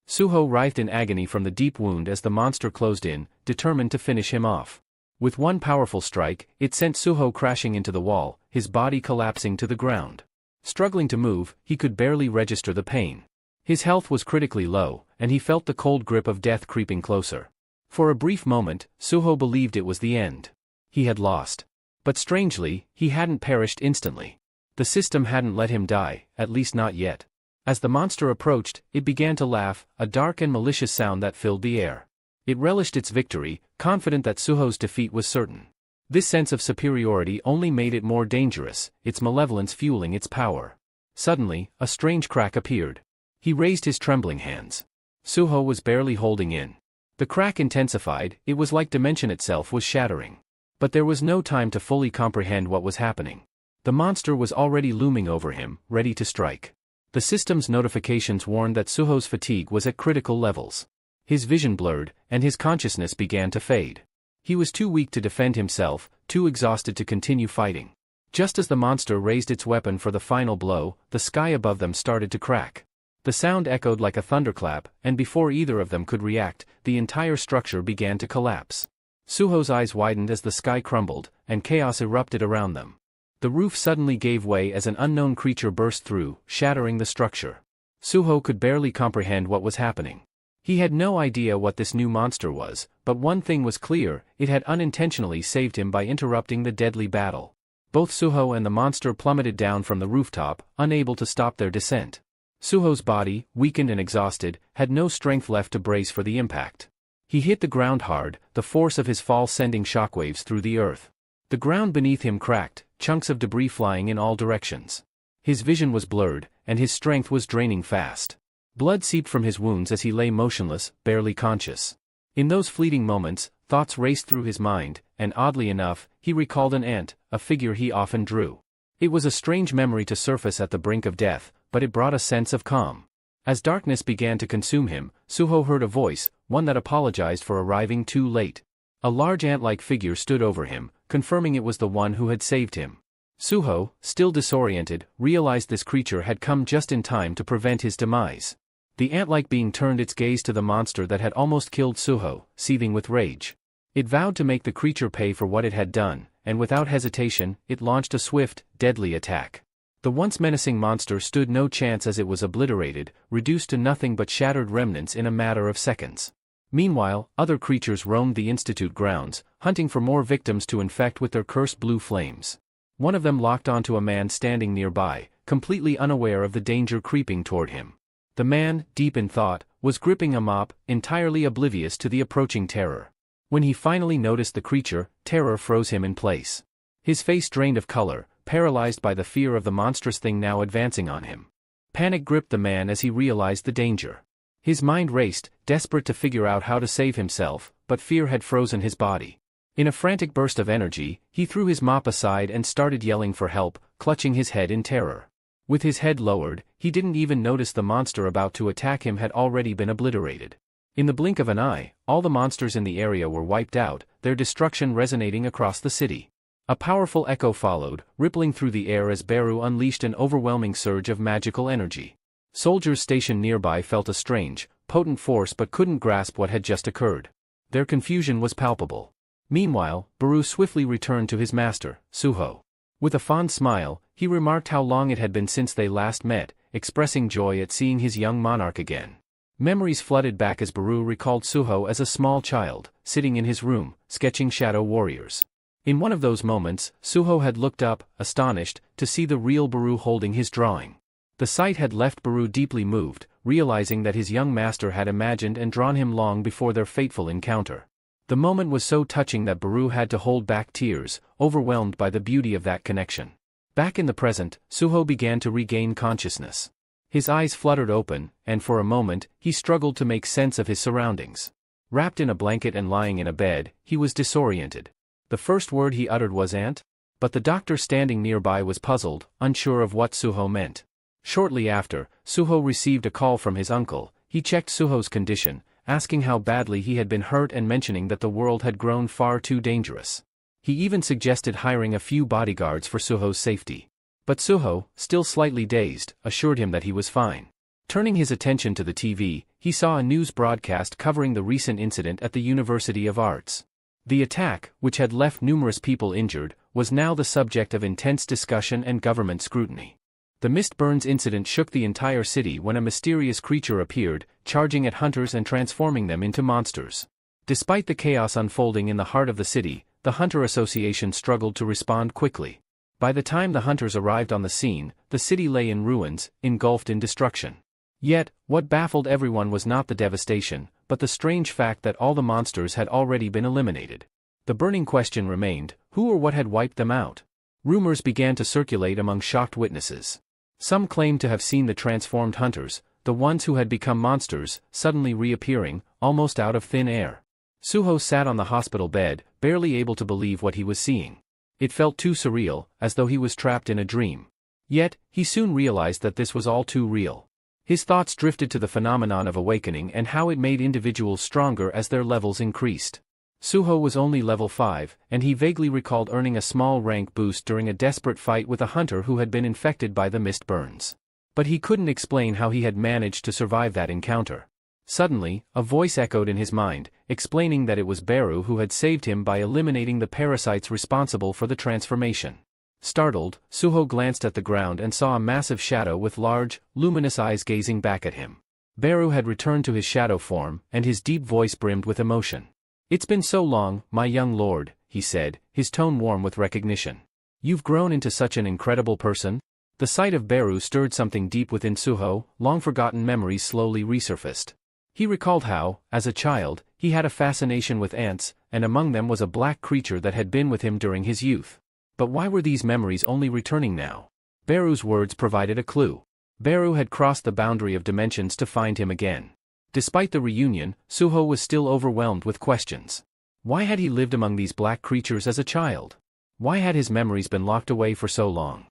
Speaker 1: Suho writhed in agony from the deep wound as the monster closed in, determined to finish him off. With one powerful strike, it sent Suho crashing into the wall, his body collapsing to the ground. Struggling to move, he could barely register the pain. His health was critically low, and he felt the cold grip of death creeping closer. For a brief moment, Suho believed it was the end. He had lost. But strangely, he hadn't perished instantly. The system hadn't let him die, at least not yet. As the monster approached, it began to laugh, a dark and malicious sound that filled the air. It relished its victory, confident that Suho's defeat was certain. This sense of superiority only made it more dangerous, its malevolence fueling its power. Suddenly, a strange crack appeared. He raised his trembling hands. Suho was barely holding in. The crack intensified, it was like dimension itself was shattering. But there was no time to fully comprehend what was happening. The monster was already looming over him, ready to strike. The system's notifications warned that Suho's fatigue was at critical levels. His vision blurred, and his consciousness began to fade. He was too weak to defend himself, too exhausted to continue fighting. Just as the monster raised its weapon for the final blow, the sky above them started to crack. The sound echoed like a thunderclap, and before either of them could react, the entire structure began to collapse. Suho's eyes widened as the sky crumbled, and chaos erupted around them. The roof suddenly gave way as an unknown creature burst through, shattering the structure. Suho could barely comprehend what was happening. He had no idea what this new monster was, but one thing was clear, it had unintentionally saved him by interrupting the deadly battle. Both Suho and the monster plummeted down from the rooftop, unable to stop their descent. Suho's body, weakened and exhausted, had no strength left to brace for the impact. He hit the ground hard, the force of his fall sending shockwaves through the earth. The ground beneath him cracked, chunks of debris flying in all directions. His vision was blurred, and his strength was draining fast. Blood seeped from his wounds as he lay motionless, barely conscious. In those fleeting moments, thoughts raced through his mind, and oddly enough, he recalled an ant, a figure he often drew. It was a strange memory to surface at the brink of death, but it brought a sense of calm. As darkness began to consume him, Suho heard a voice, one that apologized for arriving too late. A large ant-like figure stood over him, confirming it was the one who had saved him. Suho, still disoriented, realized this creature had come just in time to prevent his demise. The ant-like being turned its gaze to the monster that had almost killed Suho, seething with rage. It vowed to make the creature pay for what it had done, and without hesitation, it launched a swift, deadly attack. The once menacing monster stood no chance as it was obliterated, reduced to nothing but shattered remnants in a matter of seconds. Meanwhile, other creatures roamed the Institute grounds, hunting for more victims to infect with their cursed blue flames. One of them locked onto a man standing nearby, completely unaware of the danger creeping toward him. The man, deep in thought, was gripping a mop, entirely oblivious to the approaching terror. When he finally noticed the creature, terror froze him in place. His face drained of color, paralyzed by the fear of the monstrous thing now advancing on him. Panic gripped the man as he realized the danger. His mind raced, desperate to figure out how to save himself, but fear had frozen his body. In a frantic burst of energy, he threw his mop aside and started yelling for help, clutching his head in terror. With his head lowered, he didn't even notice the monster about to attack him had already been obliterated. In the blink of an eye, all the monsters in the area were wiped out, their destruction resonating across the city. A powerful echo followed, rippling through the air as Beru unleashed an overwhelming surge of magical energy. Soldiers stationed nearby felt a strange, potent force but couldn't grasp what had just occurred. Their confusion was palpable. Meanwhile, Beru swiftly returned to his master, Suho. With a fond smile, he remarked how long it had been since they last met, expressing joy at seeing his young monarch again. Memories flooded back as Beru recalled Suho as a small child, sitting in his room, sketching shadow warriors. In one of those moments, Suho had looked up, astonished, to see the real Beru holding his drawing. The sight had left Beru deeply moved, realizing that his young master had imagined and drawn him long before their fateful encounter. The moment was so touching that Beru had to hold back tears, overwhelmed by the beauty of that connection. Back in the present, Suho began to regain consciousness. His eyes fluttered open, and for a moment, he struggled to make sense of his surroundings. Wrapped in a blanket and lying in a bed, he was disoriented. The first word he uttered was "Aunt?" But the doctor standing nearby was puzzled, unsure of what Suho meant. Shortly after, Suho received a call from his uncle. He checked Suho's condition, asking how badly he had been hurt and mentioning that the world had grown far too dangerous. He even suggested hiring a few bodyguards for Suho's safety. But Suho, still slightly dazed, assured him that he was fine. Turning his attention to the TV, he saw a news broadcast covering the recent incident at the University of Arts. The attack, which had left numerous people injured, was now the subject of intense discussion and government scrutiny. The Mist Burns incident shook the entire city when a mysterious creature appeared, charging at hunters and transforming them into monsters. Despite the chaos unfolding in the heart of the city, the Hunter Association struggled to respond quickly. By the time the hunters arrived on the scene, the city lay in ruins, engulfed in destruction. Yet, what baffled everyone was not the devastation, but the strange fact that all the monsters had already been eliminated. The burning question remained, who or what had wiped them out? Rumors began to circulate among shocked witnesses. Some claimed to have seen the transformed hunters, the ones who had become monsters, suddenly reappearing, almost out of thin air. Suho sat on the hospital bed, barely able to believe what he was seeing. It felt too surreal, as though he was trapped in a dream. Yet, he soon realized that this was all too real. His thoughts drifted to the phenomenon of awakening and how it made individuals stronger as their levels increased. Suho was only level 5, and he vaguely recalled earning a small rank boost during a desperate fight with a hunter who had been infected by the mist burns. But he couldn't explain how he had managed to survive that encounter. Suddenly, a voice echoed in his mind, explaining that it was Beru who had saved him by eliminating the parasites responsible for the transformation. Startled, Suho glanced at the ground and saw a massive shadow with large, luminous eyes gazing back at him. Beru had returned to his shadow form, and his deep voice brimmed with emotion. "It's been so long, my young lord," he said, his tone warm with recognition. "You've grown into such an incredible person?" The sight of Beru stirred something deep within Suho, long-forgotten memories slowly resurfaced. He recalled how, as a child, he had a fascination with ants, and among them was a black creature that had been with him during his youth. But why were these memories only returning now? Beru's words provided a clue. Beru had crossed the boundary of dimensions to find him again. Despite the reunion, Suho was still overwhelmed with questions. Why had he lived among these black creatures as a child? Why had his memories been locked away for so long?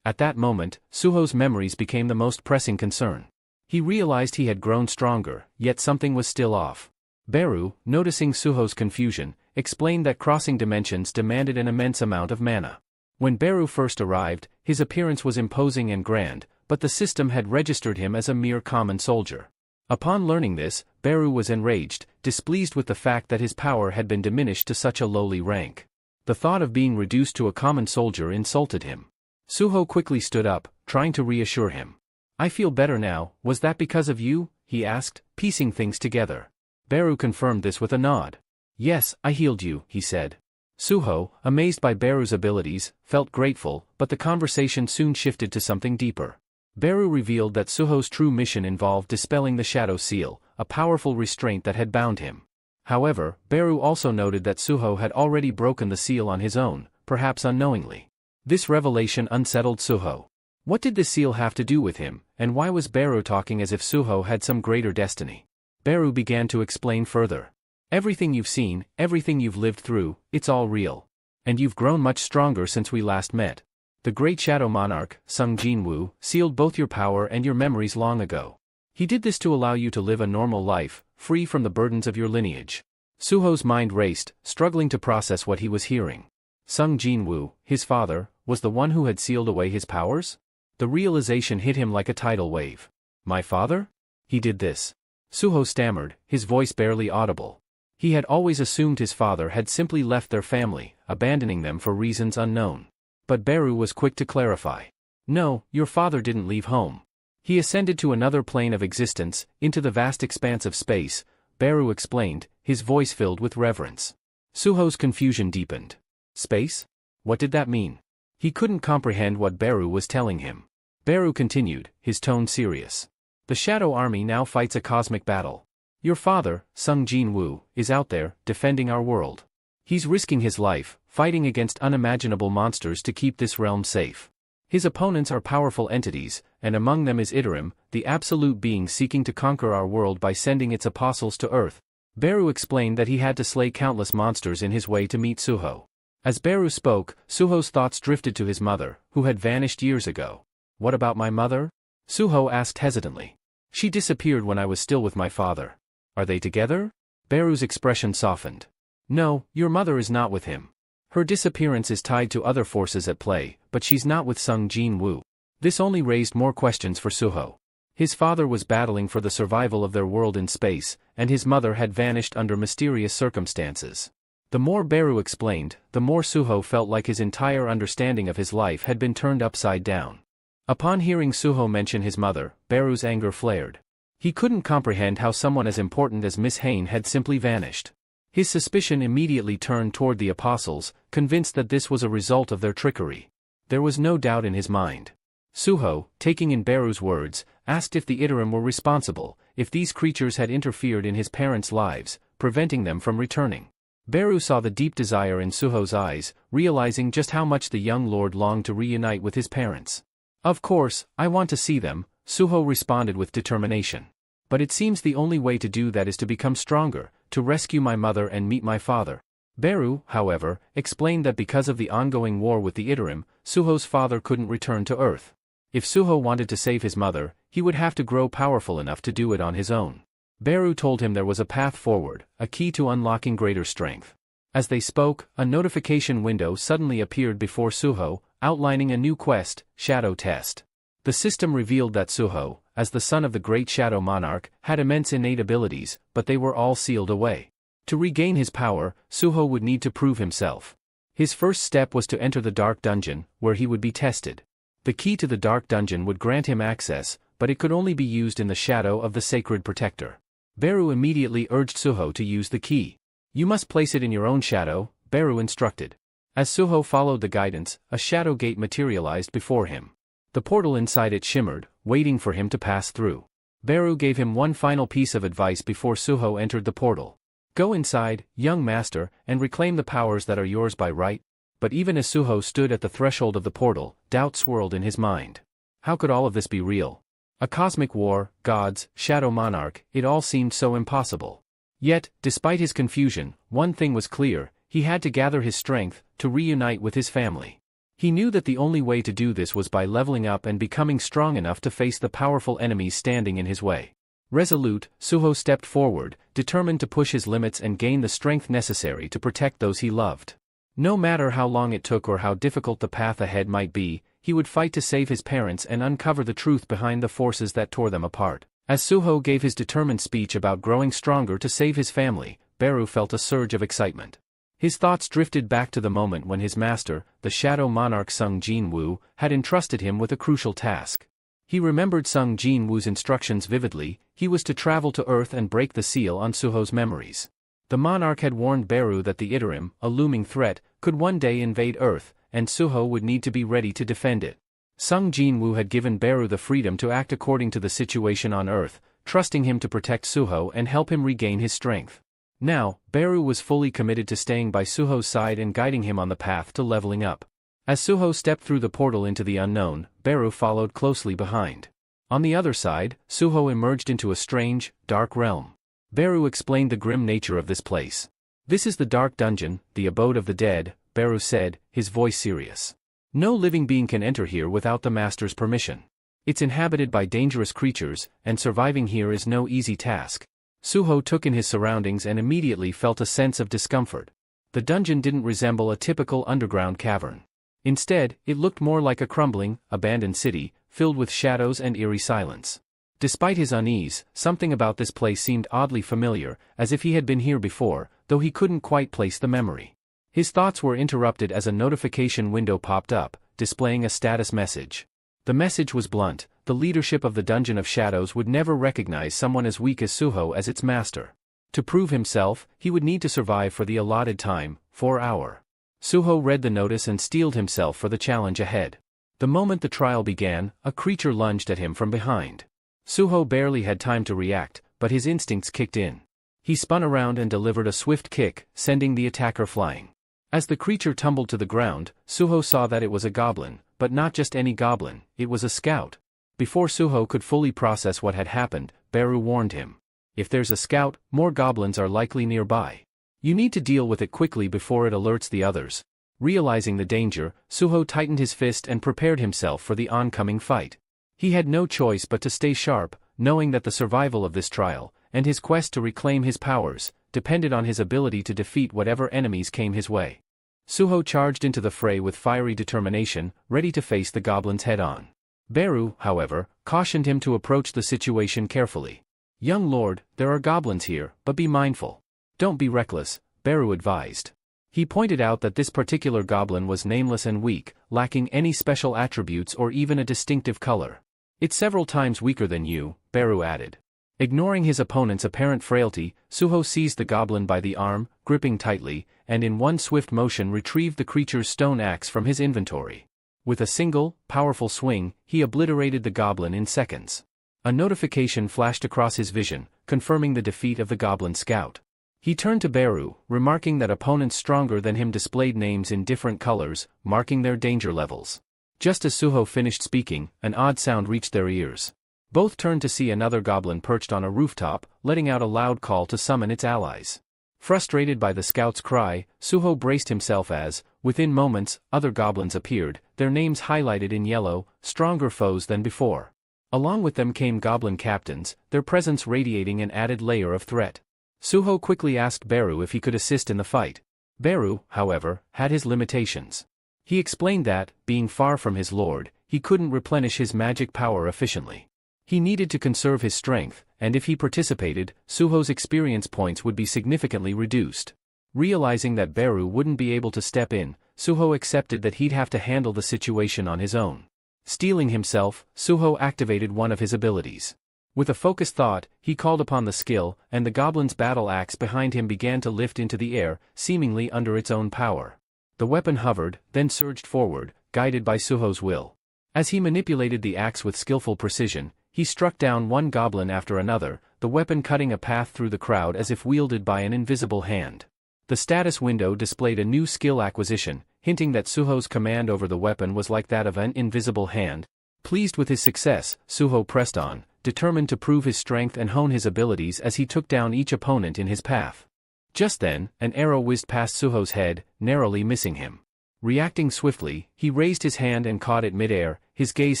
Speaker 1: At that moment, Suho's memories became the most pressing concern. He realized he had grown stronger, yet something was still off. Beru, noticing Suho's confusion, explained that crossing dimensions demanded an immense amount of mana. When Beru first arrived, his appearance was imposing and grand, but the system had registered him as a mere common soldier. Upon learning this, Beru was enraged, displeased with the fact that his power had been diminished to such a lowly rank. The thought of being reduced to a common soldier insulted him. Suho quickly stood up, trying to reassure him. "I feel better now, was that because of you?" he asked, piecing things together. Beru confirmed this with a nod. "Yes, I healed you," he said. Suho, amazed by Beru's abilities, felt grateful, but the conversation soon shifted to something deeper. Beru revealed that Suho's true mission involved dispelling the Shadow Seal, a powerful restraint that had bound him. However, Beru also noted that Suho had already broken the seal on his own, perhaps unknowingly. This revelation unsettled Suho. What did the seal have to do with him, and why was Beru talking as if Suho had some greater destiny? Beru began to explain further. "Everything you've seen, everything you've lived through, it's all real. And you've grown much stronger since we last met. The great Shadow Monarch, Sung Jinwoo, sealed both your power and your memories long ago. He did this to allow you to live a normal life, free from the burdens of your lineage." Suho's mind raced, struggling to process what he was hearing. Sung Jinwoo, his father, was the one who had sealed away his powers? The realization hit him like a tidal wave. "My father? He did this?" Suho stammered, his voice barely audible. He had always assumed his father had simply left their family, abandoning them for reasons unknown. But Beru was quick to clarify. "No, your father didn't leave home. He ascended to another plane of existence, into the vast expanse of space," Beru explained, his voice filled with reverence. Suho's confusion deepened. Space? What did that mean? He couldn't comprehend what Beru was telling him. Beru continued, his tone serious. "The Shadow Army now fights a cosmic battle. Your father, Sung Jinwoo, is out there, defending our world. He's risking his life, fighting against unimaginable monsters to keep this realm safe. His opponents are powerful entities, and among them is Iterim, the absolute being seeking to conquer our world by sending its apostles to Earth." Beru explained that he had to slay countless monsters in his way to meet Suho. As Beru spoke, Suho's thoughts drifted to his mother, who had vanished years ago. "What about my mother?" Suho asked hesitantly. "She disappeared when I was still with my father." "Are they together?" Beru's expression softened. "No, your mother is not with him. Her disappearance is tied to other forces at play, but she's not with Sung Jinwoo." This only raised more questions for Suho. His father was battling for the survival of their world in space, and his mother had vanished under mysterious circumstances. The more Beru explained, the more Suho felt like his entire understanding of his life had been turned upside down. Upon hearing Suho mention his mother, Beru's anger flared. He couldn't comprehend how someone as important as Miss Hain had simply vanished. His suspicion immediately turned toward the apostles, convinced that this was a result of their trickery. There was no doubt in his mind. Suho, taking in Beru's words, asked if the Iterim were responsible, if these creatures had interfered in his parents' lives, preventing them from returning. Beru saw the deep desire in Suho's eyes, realizing just how much the young lord longed to reunite with his parents. "Of course, I want to see them," Suho responded with determination. But it seems the only way to do that is to become stronger, to rescue my mother and meet my father. Beru, however, explained that because of the ongoing war with the Iterim, Suho's father couldn't return to Earth. If Suho wanted to save his mother, he would have to grow powerful enough to do it on his own. Beru told him there was a path forward, a key to unlocking greater strength. As they spoke, a notification window suddenly appeared before Suho, outlining a new quest, Shadow Test. The system revealed that Suho, as the son of the great Shadow Monarch, had immense innate abilities, but they were all sealed away. To regain his power, Suho would need to prove himself. His first step was to enter the Dark Dungeon, where he would be tested. The key to the Dark Dungeon would grant him access, but it could only be used in the shadow of the Sacred Protector. Beru immediately urged Suho to use the key. You must place it in your own shadow, Beru instructed. As Suho followed the guidance, a shadow gate materialized before him. The portal inside it shimmered, waiting for him to pass through. Beru gave him one final piece of advice before Suho entered the portal. Go inside, young master, and reclaim the powers that are yours by right. But even as Suho stood at the threshold of the portal, doubt swirled in his mind. How could all of this be real? A cosmic war, gods, Shadow Monarch, it all seemed so impossible. Yet, despite his confusion, one thing was clear: he had to gather his strength, to reunite with his family. He knew that the only way to do this was by leveling up and becoming strong enough to face the powerful enemies standing in his way. Resolute, Suho stepped forward, determined to push his limits and gain the strength necessary to protect those he loved. No matter how long it took or how difficult the path ahead might be, he would fight to save his parents and uncover the truth behind the forces that tore them apart. As Suho gave his determined speech about growing stronger to save his family, Beru felt a surge of excitement. His thoughts drifted back to the moment when his master, the Shadow Monarch Sung Jin-woo, had entrusted him with a crucial task. He remembered Sung Jin-woo's instructions vividly: he was to travel to Earth and break the seal on Suho's memories. The monarch had warned Beru that the Iterim, a looming threat, could one day invade Earth, and Suho would need to be ready to defend it. Sung Jin-woo had given Beru the freedom to act according to the situation on Earth, trusting him to protect Suho and help him regain his strength. Now, Beru was fully committed to staying by Suho's side and guiding him on the path to leveling up. As Suho stepped through the portal into the unknown, Beru followed closely behind. On the other side, Suho emerged into a strange, dark realm. Beru explained the grim nature of this place. This is the Dark Dungeon, the abode of the dead, Beru said, his voice serious. No living being can enter here without the master's permission. It's inhabited by dangerous creatures, and surviving here is no easy task. Suho took in his surroundings and immediately felt a sense of discomfort. The dungeon didn't resemble a typical underground cavern. Instead, it looked more like a crumbling, abandoned city, filled with shadows and eerie silence. Despite his unease, something about this place seemed oddly familiar, as if he had been here before, though he couldn't quite place the memory. His thoughts were interrupted as a notification window popped up, displaying a status message. The message was blunt: the leadership of the Dungeon of Shadows would never recognize someone as weak as Suho as its master. To prove himself, he would need to survive for the allotted time, 4 hours. Suho read the notice and steeled himself for the challenge ahead. The moment the trial began, a creature lunged at him from behind. Suho barely had time to react, but his instincts kicked in. He spun around and delivered a swift kick, sending the attacker flying. As the creature tumbled to the ground, Suho saw that it was a goblin, but not just any goblin, it was a scout. Before Suho could fully process what had happened, Beru warned him. If there's a scout, more goblins are likely nearby. You need to deal with it quickly before it alerts the others. Realizing the danger, Suho tightened his fist and prepared himself for the oncoming fight. He had no choice but to stay sharp, knowing that the survival of this trial, and his quest to reclaim his powers, depended on his ability to defeat whatever enemies came his way. Suho charged into the fray with fiery determination, ready to face the goblins head-on. Beru, however, cautioned him to approach the situation carefully. "Young lord, there are goblins here, but be mindful. Don't be reckless," Beru advised. He pointed out that this particular goblin was nameless and weak, lacking any special attributes or even a distinctive color. "It's several times weaker than you," Beru added. Ignoring his opponent's apparent frailty, Suho seized the goblin by the arm, gripping tightly, and in one swift motion retrieved the creature's stone axe from his inventory. With a single, powerful swing, he obliterated the goblin in seconds. A notification flashed across his vision, confirming the defeat of the goblin scout. He turned to Beru, remarking that opponents stronger than him displayed names in different colors, marking their danger levels. Just as Suho finished speaking, an odd sound reached their ears. Both turned to see another goblin perched on a rooftop, letting out a loud call to summon its allies. Frustrated by the scout's cry, Suho braced himself as, within moments, other goblins appeared, their names highlighted in yellow, stronger foes than before. Along with them came goblin captains, their presence radiating an added layer of threat. Suho quickly asked Beru if he could assist in the fight. Beru, however, had his limitations. He explained that, being far from his lord, he couldn't replenish his magic power efficiently. He needed to conserve his strength, and if he participated, Suho's experience points would be significantly reduced. Realizing that Beru wouldn't be able to step in, Suho accepted that he'd have to handle the situation on his own. Steeling himself, Suho activated one of his abilities. With a focused thought, he called upon the skill, and the goblin's battle axe behind him began to lift into the air, seemingly under its own power. The weapon hovered, then surged forward, guided by Suho's will. As he manipulated the axe with skillful precision, he struck down one goblin after another, the weapon cutting a path through the crowd as if wielded by an invisible hand. The status window displayed a new skill acquisition, hinting that Suho's command over the weapon was like that of an invisible hand. Pleased with his success, Suho pressed on, determined to prove his strength and hone his abilities as he took down each opponent in his path. Just then, an arrow whizzed past Suho's head, narrowly missing him. Reacting swiftly, he raised his hand and caught it mid-air, his gaze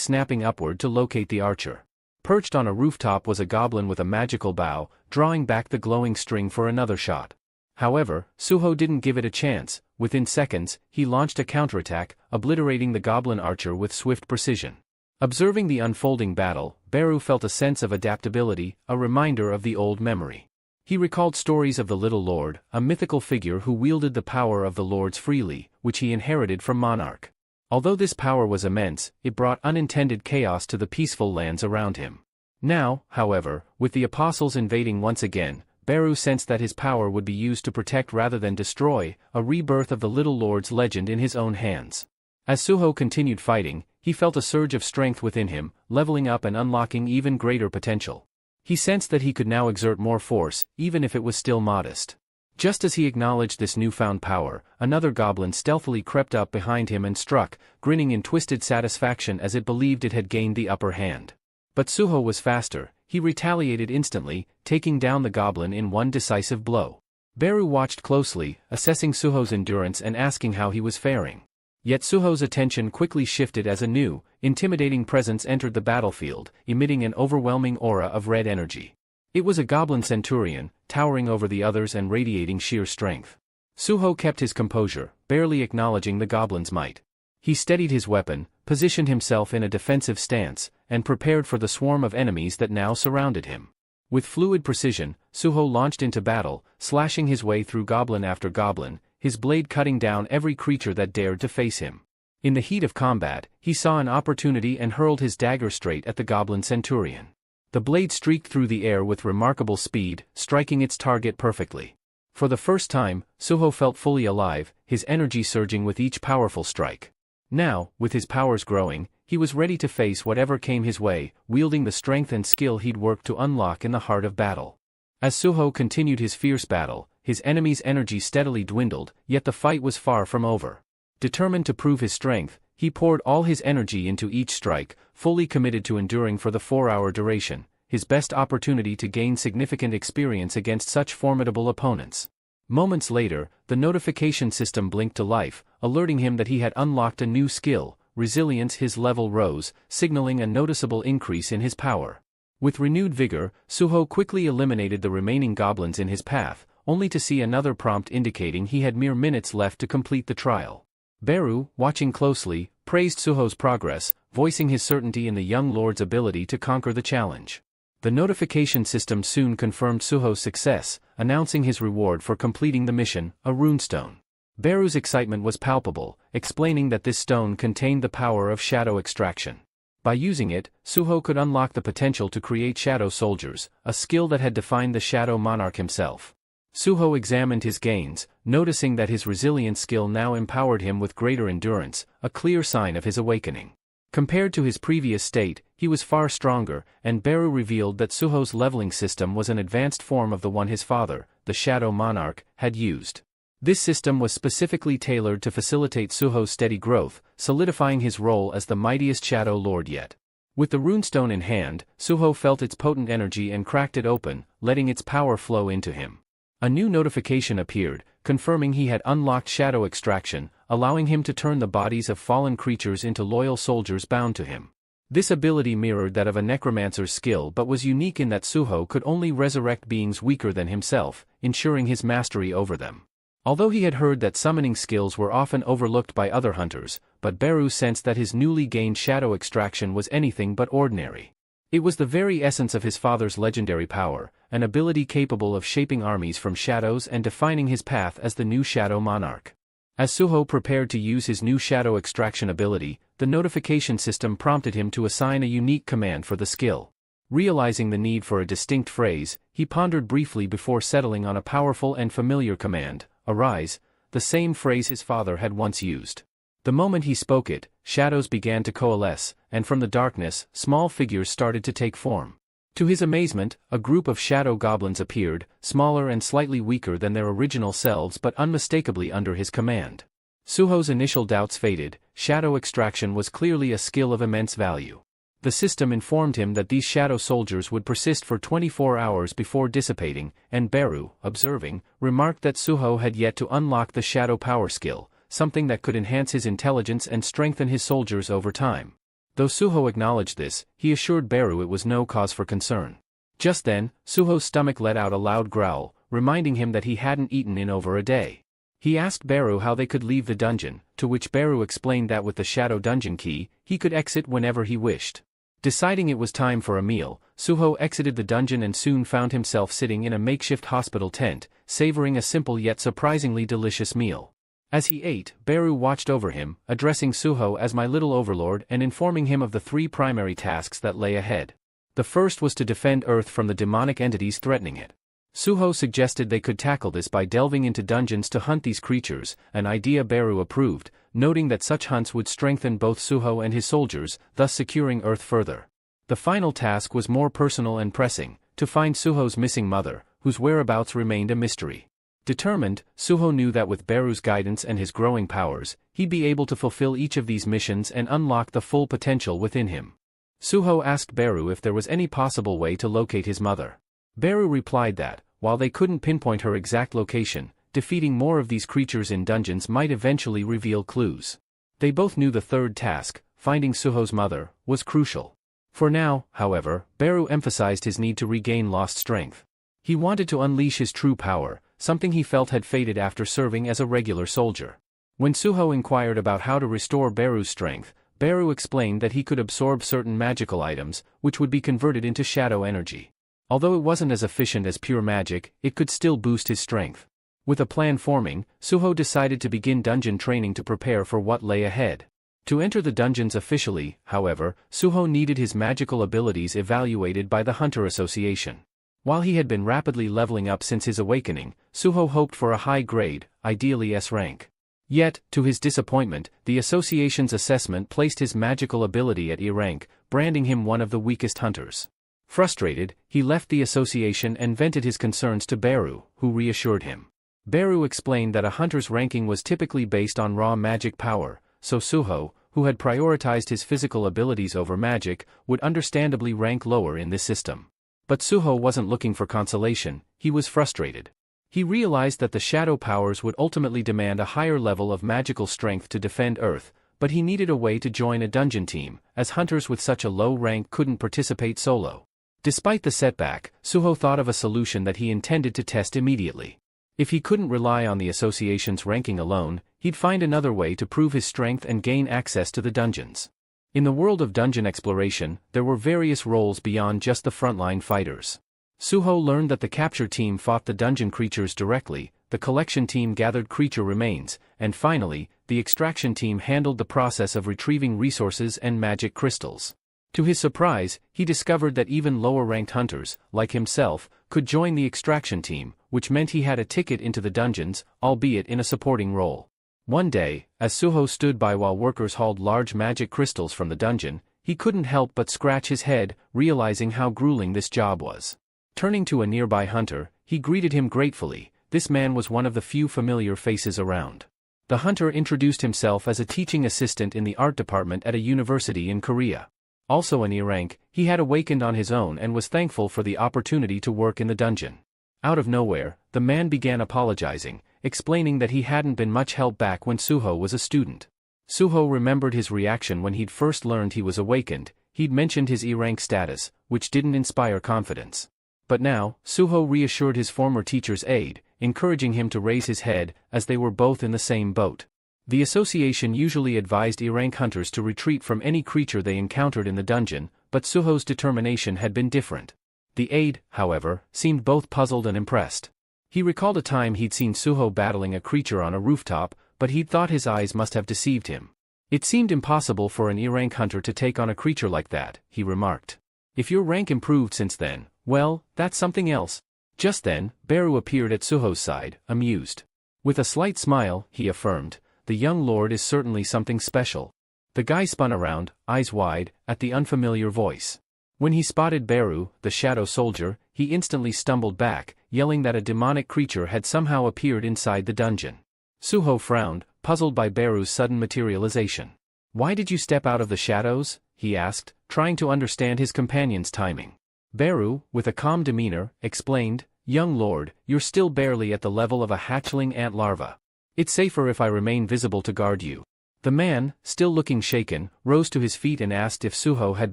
Speaker 1: snapping upward to locate the archer. Perched on a rooftop was a goblin with a magical bow, drawing back the glowing string for another shot. However, Suho didn't give it a chance. Within seconds, he launched a counterattack, obliterating the goblin archer with swift precision. Observing the unfolding battle, Beru felt a sense of adaptability, a reminder of the old memory. He recalled stories of the Little Lord, a mythical figure who wielded the power of the lords freely, which he inherited from Monarch. Although this power was immense, it brought unintended chaos to the peaceful lands around him. Now, however, with the apostles invading once again, Beru sensed that his power would be used to protect rather than destroy, a rebirth of the Little Lord's legend in his own hands. As Suho continued fighting, he felt a surge of strength within him, leveling up and unlocking even greater potential. He sensed that he could now exert more force, even if it was still modest. Just as he acknowledged this newfound power, another goblin stealthily crept up behind him and struck, grinning in twisted satisfaction as it believed it had gained the upper hand. But Suho was faster. He retaliated instantly, taking down the goblin in one decisive blow. Beru watched closely, assessing Suho's endurance and asking how he was faring. Yet Suho's attention quickly shifted as a new, intimidating presence entered the battlefield, emitting an overwhelming aura of red energy. It was a goblin centurion, towering over the others and radiating sheer strength. Suho kept his composure, barely acknowledging the goblin's might. He steadied his weapon, positioned himself in a defensive stance, and prepared for the swarm of enemies that now surrounded him. With fluid precision, Suho launched into battle, slashing his way through goblin after goblin, his blade cutting down every creature that dared to face him. In the heat of combat, he saw an opportunity and hurled his dagger straight at the goblin centurion. The blade streaked through the air with remarkable speed, striking its target perfectly. For the first time, Suho felt fully alive, his energy surging with each powerful strike. Now, with his powers growing, he was ready to face whatever came his way, wielding the strength and skill he'd worked to unlock in the heart of battle. As Suho continued his fierce battle, his enemy's energy steadily dwindled, yet the fight was far from over. Determined to prove his strength, he poured all his energy into each strike, fully committed to enduring for the 4-hour duration, his best opportunity to gain significant experience against such formidable opponents. Moments later, the notification system blinked to life, alerting him that he had unlocked a new skill. Resilience. His level rose, signaling a noticeable increase in his power. With renewed vigor, Suho quickly eliminated the remaining goblins in his path, only to see another prompt indicating he had mere minutes left to complete the trial. Beru, watching closely, praised Suho's progress, voicing his certainty in the young lord's ability to conquer the challenge. The notification system soon confirmed Suho's success, announcing his reward for completing the mission, a runestone. Beru's excitement was palpable, explaining that this stone contained the power of shadow extraction. By using it, Suho could unlock the potential to create shadow soldiers, a skill that had defined the Shadow Monarch himself. Suho examined his gains, noticing that his resilience skill now empowered him with greater endurance, a clear sign of his awakening. Compared to his previous state, he was far stronger, and Beru revealed that Suho's leveling system was an advanced form of the one his father, the Shadow Monarch, had used. This system was specifically tailored to facilitate Suho's steady growth, solidifying his role as the mightiest Shadow Lord yet. With the runestone in hand, Suho felt its potent energy and cracked it open, letting its power flow into him. A new notification appeared, confirming he had unlocked shadow extraction, allowing him to turn the bodies of fallen creatures into loyal soldiers bound to him. This ability mirrored that of a necromancer's skill but was unique in that Suho could only resurrect beings weaker than himself, ensuring his mastery over them. Although he had heard that summoning skills were often overlooked by other hunters, but Beru sensed that his newly gained shadow extraction was anything but ordinary. It was the very essence of his father's legendary power, an ability capable of shaping armies from shadows and defining his path as the new Shadow Monarch. As Suho prepared to use his new shadow extraction ability, the notification system prompted him to assign a unique command for the skill. Realizing the need for a distinct phrase, he pondered briefly before settling on a powerful and familiar command, "Arise," the same phrase his father had once used. The moment he spoke it, shadows began to coalesce, and from the darkness, small figures started to take form. To his amazement, a group of shadow goblins appeared, smaller and slightly weaker than their original selves but unmistakably under his command. Suho's initial doubts faded. Shadow extraction was clearly a skill of immense value. The system informed him that these shadow soldiers would persist for 24 hours before dissipating, and Beru, observing, remarked that Suho had yet to unlock the shadow power skill, something that could enhance his intelligence and strengthen his soldiers over time. Though Suho acknowledged this, he assured Beru it was no cause for concern. Just then, Suho's stomach let out a loud growl, reminding him that he hadn't eaten in over a day. He asked Beru how they could leave the dungeon, to which Beru explained that with the shadow dungeon key, he could exit whenever he wished. Deciding it was time for a meal, Suho exited the dungeon and soon found himself sitting in a makeshift hospital tent, savoring a simple yet surprisingly delicious meal. As he ate, Beru watched over him, addressing Suho as "my little overlord" and informing him of the three primary tasks that lay ahead. The first was to defend Earth from the demonic entities threatening it. Suho suggested they could tackle this by delving into dungeons to hunt these creatures, an idea Beru approved, noting that such hunts would strengthen both Suho and his soldiers, thus securing Earth further. The final task was more personal and pressing, to find Suho's missing mother, whose whereabouts remained a mystery. Determined, Suho knew that with Beru's guidance and his growing powers, he'd be able to fulfill each of these missions and unlock the full potential within him. Suho asked Beru if there was any possible way to locate his mother. Beru replied that, while they couldn't pinpoint her exact location, defeating more of these creatures in dungeons might eventually reveal clues. They both knew the third task, finding Suho's mother, was crucial. For now, however, Beru emphasized his need to regain lost strength. He wanted to unleash his true power, something he felt had faded after serving as a regular soldier. When Suho inquired about how to restore Beru's strength, Beru explained that he could absorb certain magical items, which would be converted into shadow energy. Although it wasn't as efficient as pure magic, it could still boost his strength. With a plan forming, Suho decided to begin dungeon training to prepare for what lay ahead. To enter the dungeons officially, however, Suho needed his magical abilities evaluated by the Hunter Association. While he had been rapidly leveling up since his awakening, Suho hoped for a high grade, ideally S rank. Yet, to his disappointment, the association's assessment placed his magical ability at E rank, branding him one of the weakest hunters. Frustrated, he left the association and vented his concerns to Beru, who reassured him. Beru explained that a hunter's ranking was typically based on raw magic power, so Suho, who had prioritized his physical abilities over magic, would understandably rank lower in this system. But Suho wasn't looking for consolation, he was frustrated. He realized that the shadow powers would ultimately demand a higher level of magical strength to defend Earth, but he needed a way to join a dungeon team, as hunters with such a low rank couldn't participate solo. Despite the setback, Suho thought of a solution that he intended to test immediately. If he couldn't rely on the association's ranking alone, he'd find another way to prove his strength and gain access to the dungeons. In the world of dungeon exploration, there were various roles beyond just the frontline fighters. Suho learned that the capture team fought the dungeon creatures directly, the collection team gathered creature remains, and finally, the extraction team handled the process of retrieving resources and magic crystals. To his surprise, he discovered that even lower-ranked hunters, like himself, could join the extraction team, which meant he had a ticket into the dungeons, albeit in a supporting role. One day, as Suho stood by while workers hauled large magic crystals from the dungeon, he couldn't help but scratch his head, realizing how grueling this job was. Turning to a nearby hunter, he greeted him gratefully. This man was one of the few familiar faces around. The hunter introduced himself as a teaching assistant in the art department at a university in Korea. Also an E rank, he had awakened on his own and was thankful for the opportunity to work in the dungeon. Out of nowhere, the man began apologizing, explaining that he hadn't been much help back when Suho was a student. Suho remembered his reaction when he'd first learned he was awakened. He'd mentioned his E rank status, which didn't inspire confidence. But now, Suho reassured his former teacher's aide, encouraging him to raise his head, as they were both in the same boat. The association usually advised E-rank hunters to retreat from any creature they encountered in the dungeon, but Suho's determination had been different. The aide, however, seemed both puzzled and impressed. He recalled a time he'd seen Suho battling a creature on a rooftop, but he'd thought his eyes must have deceived him. It seemed impossible for an E-rank hunter to take on a creature like that, he remarked. If your rank improved since then, well, that's something else. Just then, Beru appeared at Suho's side, amused. With a slight smile, he affirmed, the young lord is certainly something special. The guy spun around, eyes wide, at the unfamiliar voice. When he spotted Beru, the shadow soldier, he instantly stumbled back, yelling that a demonic creature had somehow appeared inside the dungeon. Suho frowned, puzzled by Beru's sudden materialization. Why did you step out of the shadows? He asked, trying to understand his companion's timing. Beru, with a calm demeanor, explained, young lord, you're still barely at the level of a hatchling ant larva. It's safer if I remain visible to guard you. The man, still looking shaken, rose to his feet and asked if Suho had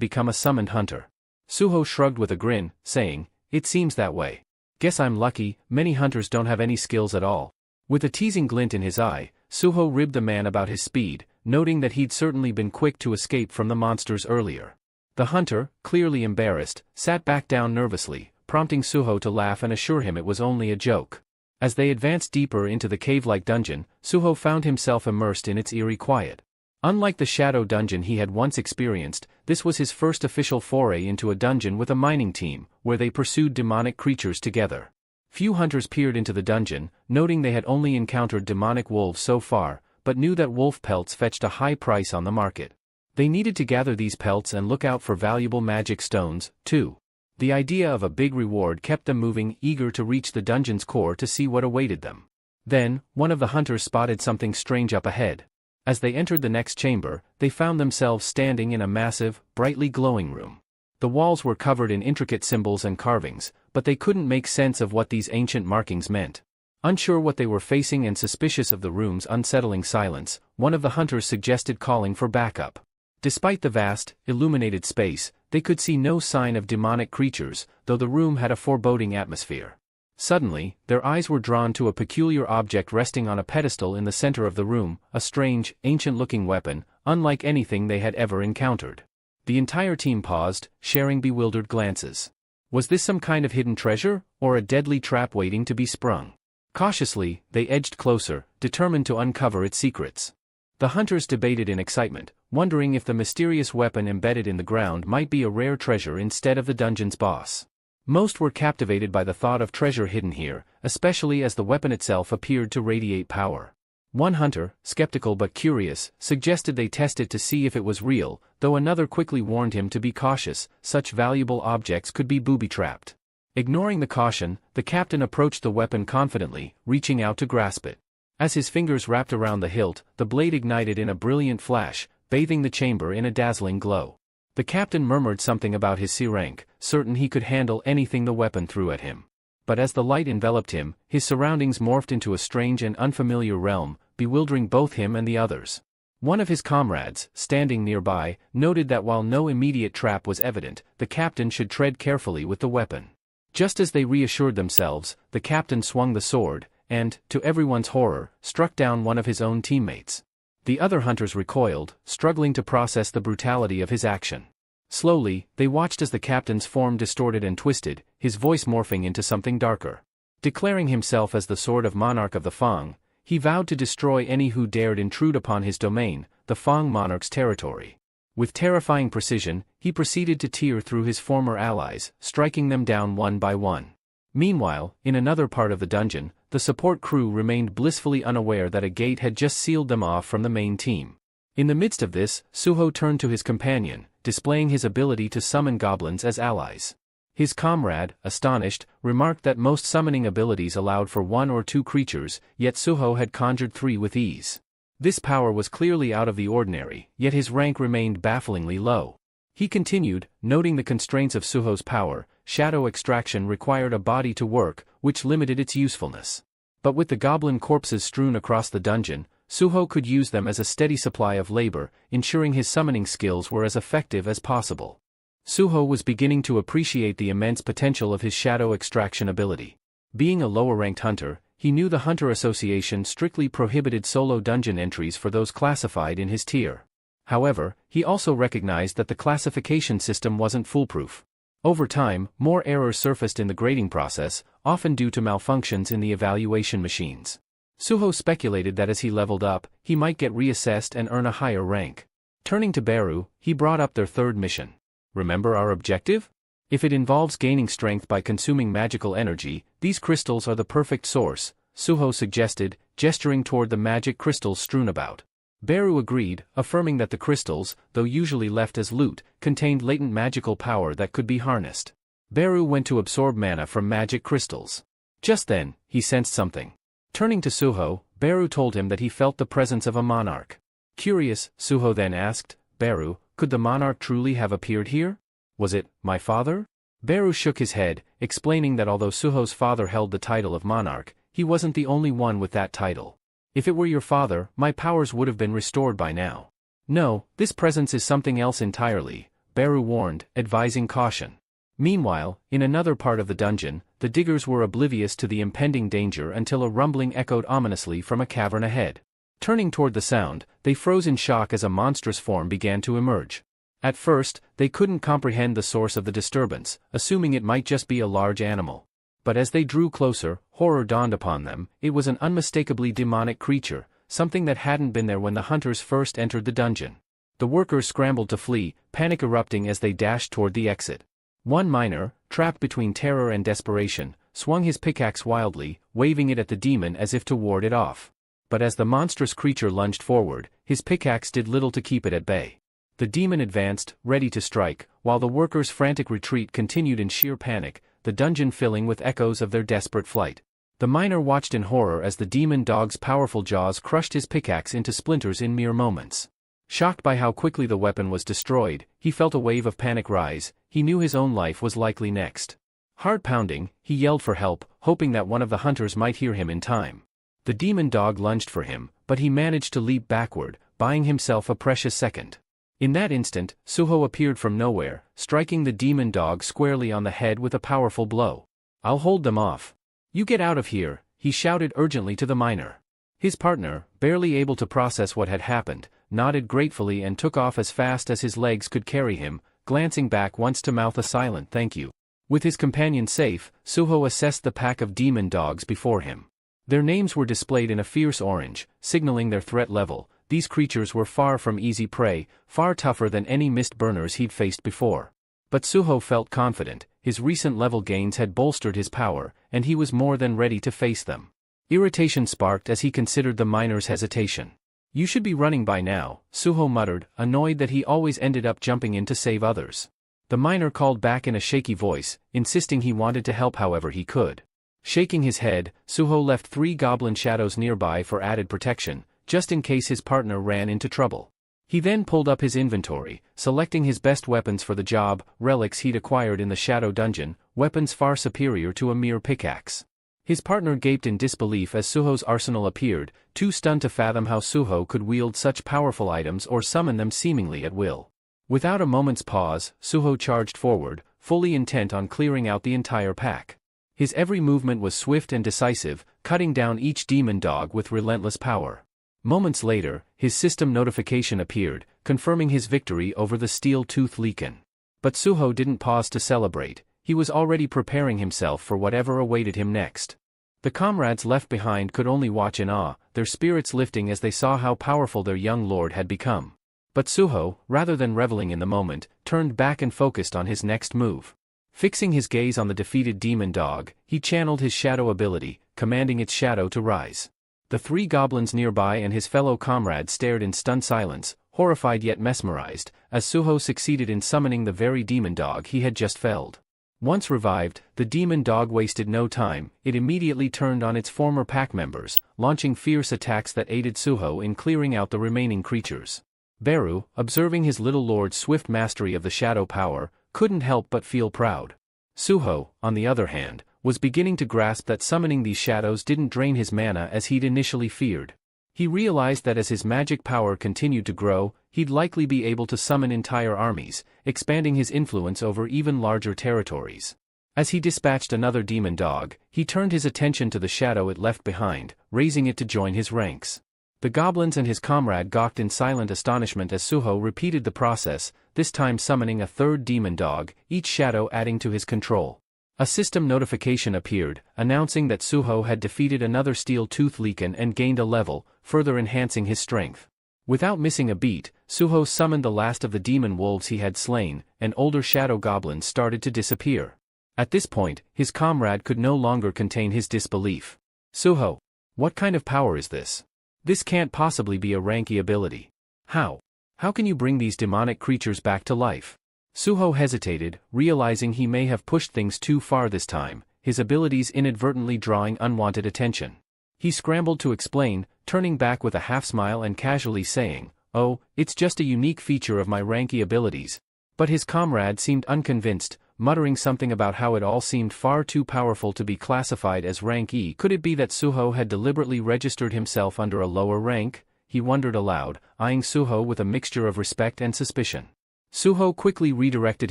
Speaker 1: become a summoned hunter. Suho shrugged with a grin, saying, it seems that way. Guess I'm lucky, many hunters don't have any skills at all. With a teasing glint in his eye, Suho ribbed the man about his speed, noting that he'd certainly been quick to escape from the monsters earlier. The hunter, clearly embarrassed, sat back down nervously, prompting Suho to laugh and assure him it was only a joke. As they advanced deeper into the cave-like dungeon, Suho found himself immersed in its eerie quiet. Unlike the shadow dungeon he had once experienced, this was his first official foray into a dungeon with a mining team, where they pursued demonic creatures together. Few hunters peered into the dungeon, noting they had only encountered demonic wolves so far, but knew that wolf pelts fetched a high price on the market. They needed to gather these pelts and look out for valuable magic stones, too. The idea of a big reward kept them moving, eager to reach the dungeon's core to see what awaited them. Then, one of the hunters spotted something strange up ahead. As they entered the next chamber, they found themselves standing in a massive, brightly glowing room. The walls were covered in intricate symbols and carvings, but they couldn't make sense of what these ancient markings meant. Unsure what they were facing and suspicious of the room's unsettling silence, one of the hunters suggested calling for backup. Despite the vast, illuminated space, they could see no sign of demonic creatures, though the room had a foreboding atmosphere. Suddenly, their eyes were drawn to a peculiar object resting on a pedestal in the center of the room, a strange, ancient-looking weapon, unlike anything they had ever encountered. The entire team paused, sharing bewildered glances. Was this some kind of hidden treasure, or a deadly trap waiting to be sprung? Cautiously, they edged closer, determined to uncover its secrets. The hunters debated in excitement, wondering if the mysterious weapon embedded in the ground might be a rare treasure instead of the dungeon's boss. Most were captivated by the thought of treasure hidden here, especially as the weapon itself appeared to radiate power. One hunter, skeptical but curious, suggested they test it to see if it was real, though another quickly warned him to be cautious, such valuable objects could be booby-trapped. Ignoring the caution, the captain approached the weapon confidently, reaching out to grasp it. As his fingers wrapped around the hilt, the blade ignited in a brilliant flash, bathing the chamber in a dazzling glow. The captain murmured something about his C rank, certain he could handle anything the weapon threw at him. But as the light enveloped him, his surroundings morphed into a strange and unfamiliar realm, bewildering both him and the others. One of his comrades, standing nearby, noted that while no immediate trap was evident, the captain should tread carefully with the weapon. Just as they reassured themselves, the captain swung the sword, and, to everyone's horror, struck down one of his own teammates. The other hunters recoiled, struggling to process the brutality of his action. Slowly, they watched as the captain's form distorted and twisted, his voice morphing into something darker. Declaring himself as the sword of monarch of the Fang, he vowed to destroy any who dared intrude upon his domain, the Fang monarch's territory. With terrifying precision, he proceeded to tear through his former allies, striking them down one by one. Meanwhile, in another part of the dungeon, the support crew remained blissfully unaware that a gate had just sealed them off from the main team. In the midst of this, Suho turned to his companion, displaying his ability to summon goblins as allies. His comrade, astonished, remarked that most summoning abilities allowed for one or two creatures, yet Suho had conjured 3 with ease. This power was clearly out of the ordinary, yet his rank remained bafflingly low. He continued, noting the constraints of Suho's power. Shadow extraction required a body to work, which limited its usefulness. But with the goblin corpses strewn across the dungeon, Suho could use them as a steady supply of labor, ensuring his summoning skills were as effective as possible. Suho was beginning to appreciate the immense potential of his shadow extraction ability. Being a lower-ranked hunter, he knew the Hunter Association strictly prohibited solo dungeon entries for those classified in his tier. However, he also recognized that the classification system wasn't foolproof. Over time, more errors surfaced in the grading process, often due to malfunctions in the evaluation machines. Suho speculated that as he leveled up, he might get reassessed and earn a higher rank. Turning to Beru, he brought up their third mission. Remember our objective? If it involves gaining strength by consuming magical energy, these crystals are the perfect source, Suho suggested, gesturing toward the magic crystals strewn about. Beru agreed, affirming that the crystals, though usually left as loot, contained latent magical power that could be harnessed. Beru went to absorb mana from magic crystals. Just then, he sensed something. Turning to Suho, Beru told him that he felt the presence of a monarch. Curious, Suho then asked, Beru, could the monarch truly have appeared here? Was it my father? Beru shook his head, explaining that although Suho's father held the title of monarch, he wasn't the only one with that title. If it were your father, my powers would have been restored by now. No, this presence is something else entirely, Beru warned, advising caution. Meanwhile, in another part of the dungeon, the diggers were oblivious to the impending danger until a rumbling echoed ominously from a cavern ahead. Turning toward the sound, they froze in shock as a monstrous form began to emerge. At first, they couldn't comprehend the source of the disturbance, assuming it might just be a large animal. But as they drew closer, horror dawned upon them. It was an unmistakably demonic creature, something that hadn't been there when the hunters first entered the dungeon. The workers scrambled to flee, panic erupting as they dashed toward the exit. One miner, trapped between terror and desperation, swung his pickaxe wildly, waving it at the demon as if to ward it off. But as the monstrous creature lunged forward, his pickaxe did little to keep it at bay. The demon advanced, ready to strike, while the workers' frantic retreat continued in sheer panic, the dungeon filling with echoes of their desperate flight. The miner watched in horror as the demon dog's powerful jaws crushed his pickaxe into splinters in mere moments. Shocked by how quickly the weapon was destroyed, he felt a wave of panic rise. He knew his own life was likely next. Heart pounding, he yelled for help, hoping that one of the hunters might hear him in time. The demon dog lunged for him, but he managed to leap backward, buying himself a precious second. In that instant, Suho appeared from nowhere, striking the demon dog squarely on the head with a powerful blow. I'll hold them off. You get out of here, he shouted urgently to the miner. His partner, barely able to process what had happened, nodded gratefully and took off as fast as his legs could carry him, glancing back once to mouth a silent thank you. With his companion safe, Suho assessed the pack of demon dogs before him. Their names were displayed in a fierce orange, signaling their threat level. These creatures were far from easy prey, far tougher than any mist burners he'd faced before. But Suho felt confident. His recent level gains had bolstered his power, and he was more than ready to face them. Irritation sparked as he considered the miner's hesitation. You should be running by now, Suho muttered, annoyed that he always ended up jumping in to save others. The miner called back in a shaky voice, insisting he wanted to help however he could. Shaking his head, Suho left 3 goblin shadows nearby for added protection, just in case his partner ran into trouble. He then pulled up his inventory, selecting his best weapons for the job, relics he'd acquired in the shadow dungeon, weapons far superior to a mere pickaxe. His partner gaped in disbelief as Suho's arsenal appeared, too stunned to fathom how Suho could wield such powerful items or summon them seemingly at will. Without a moment's pause, Suho charged forward, fully intent on clearing out the entire pack. His every movement was swift and decisive, cutting down each demon dog with relentless power. Moments later, his system notification appeared, confirming his victory over the steel-toothed Leakin. But Suho didn't pause to celebrate. He was already preparing himself for whatever awaited him next. The comrades left behind could only watch in awe, their spirits lifting as they saw how powerful their young lord had become. But Suho, rather than reveling in the moment, turned back and focused on his next move. Fixing his gaze on the defeated demon dog, he channeled his shadow ability, commanding its shadow to rise. The 3 goblins nearby and his fellow comrades stared in stunned silence, horrified yet mesmerized, as Suho succeeded in summoning the very demon dog he had just felled. Once revived, the demon dog wasted no time. It immediately turned on its former pack members, launching fierce attacks that aided Suho in clearing out the remaining creatures. Beru, observing his little lord's swift mastery of the shadow power, couldn't help but feel proud. Suho, on the other hand, was beginning to grasp that summoning these shadows didn't drain his mana as he'd initially feared. He realized that as his magic power continued to grow, he'd likely be able to summon entire armies, expanding his influence over even larger territories. As he dispatched another demon dog, he turned his attention to the shadow it left behind, raising it to join his ranks. The goblins and his comrade gawked in silent astonishment as Suho repeated the process, this time summoning a third demon dog, each shadow adding to his control. A system notification appeared, announcing that Suho had defeated another steel-tooth Leaken and gained a level, further enhancing his strength. Without missing a beat, Suho summoned the last of the demon wolves he had slain, and older shadow goblins started to disappear. At this point, his comrade could no longer contain his disbelief. Suho, what kind of power is this? This can't possibly be a Ranky ability. How? How can you bring these demonic creatures back to life? Suho hesitated, realizing he may have pushed things too far this time, his abilities inadvertently drawing unwanted attention. He scrambled to explain, turning back with a half-smile and casually saying, "Oh, it's just a unique feature of my Ranky abilities." But his comrade seemed unconvinced, muttering something about how it all seemed far too powerful to be classified as rank E. Could it be that Suho had deliberately registered himself under a lower rank? He wondered aloud, eyeing Suho with a mixture of respect and suspicion. Suho quickly redirected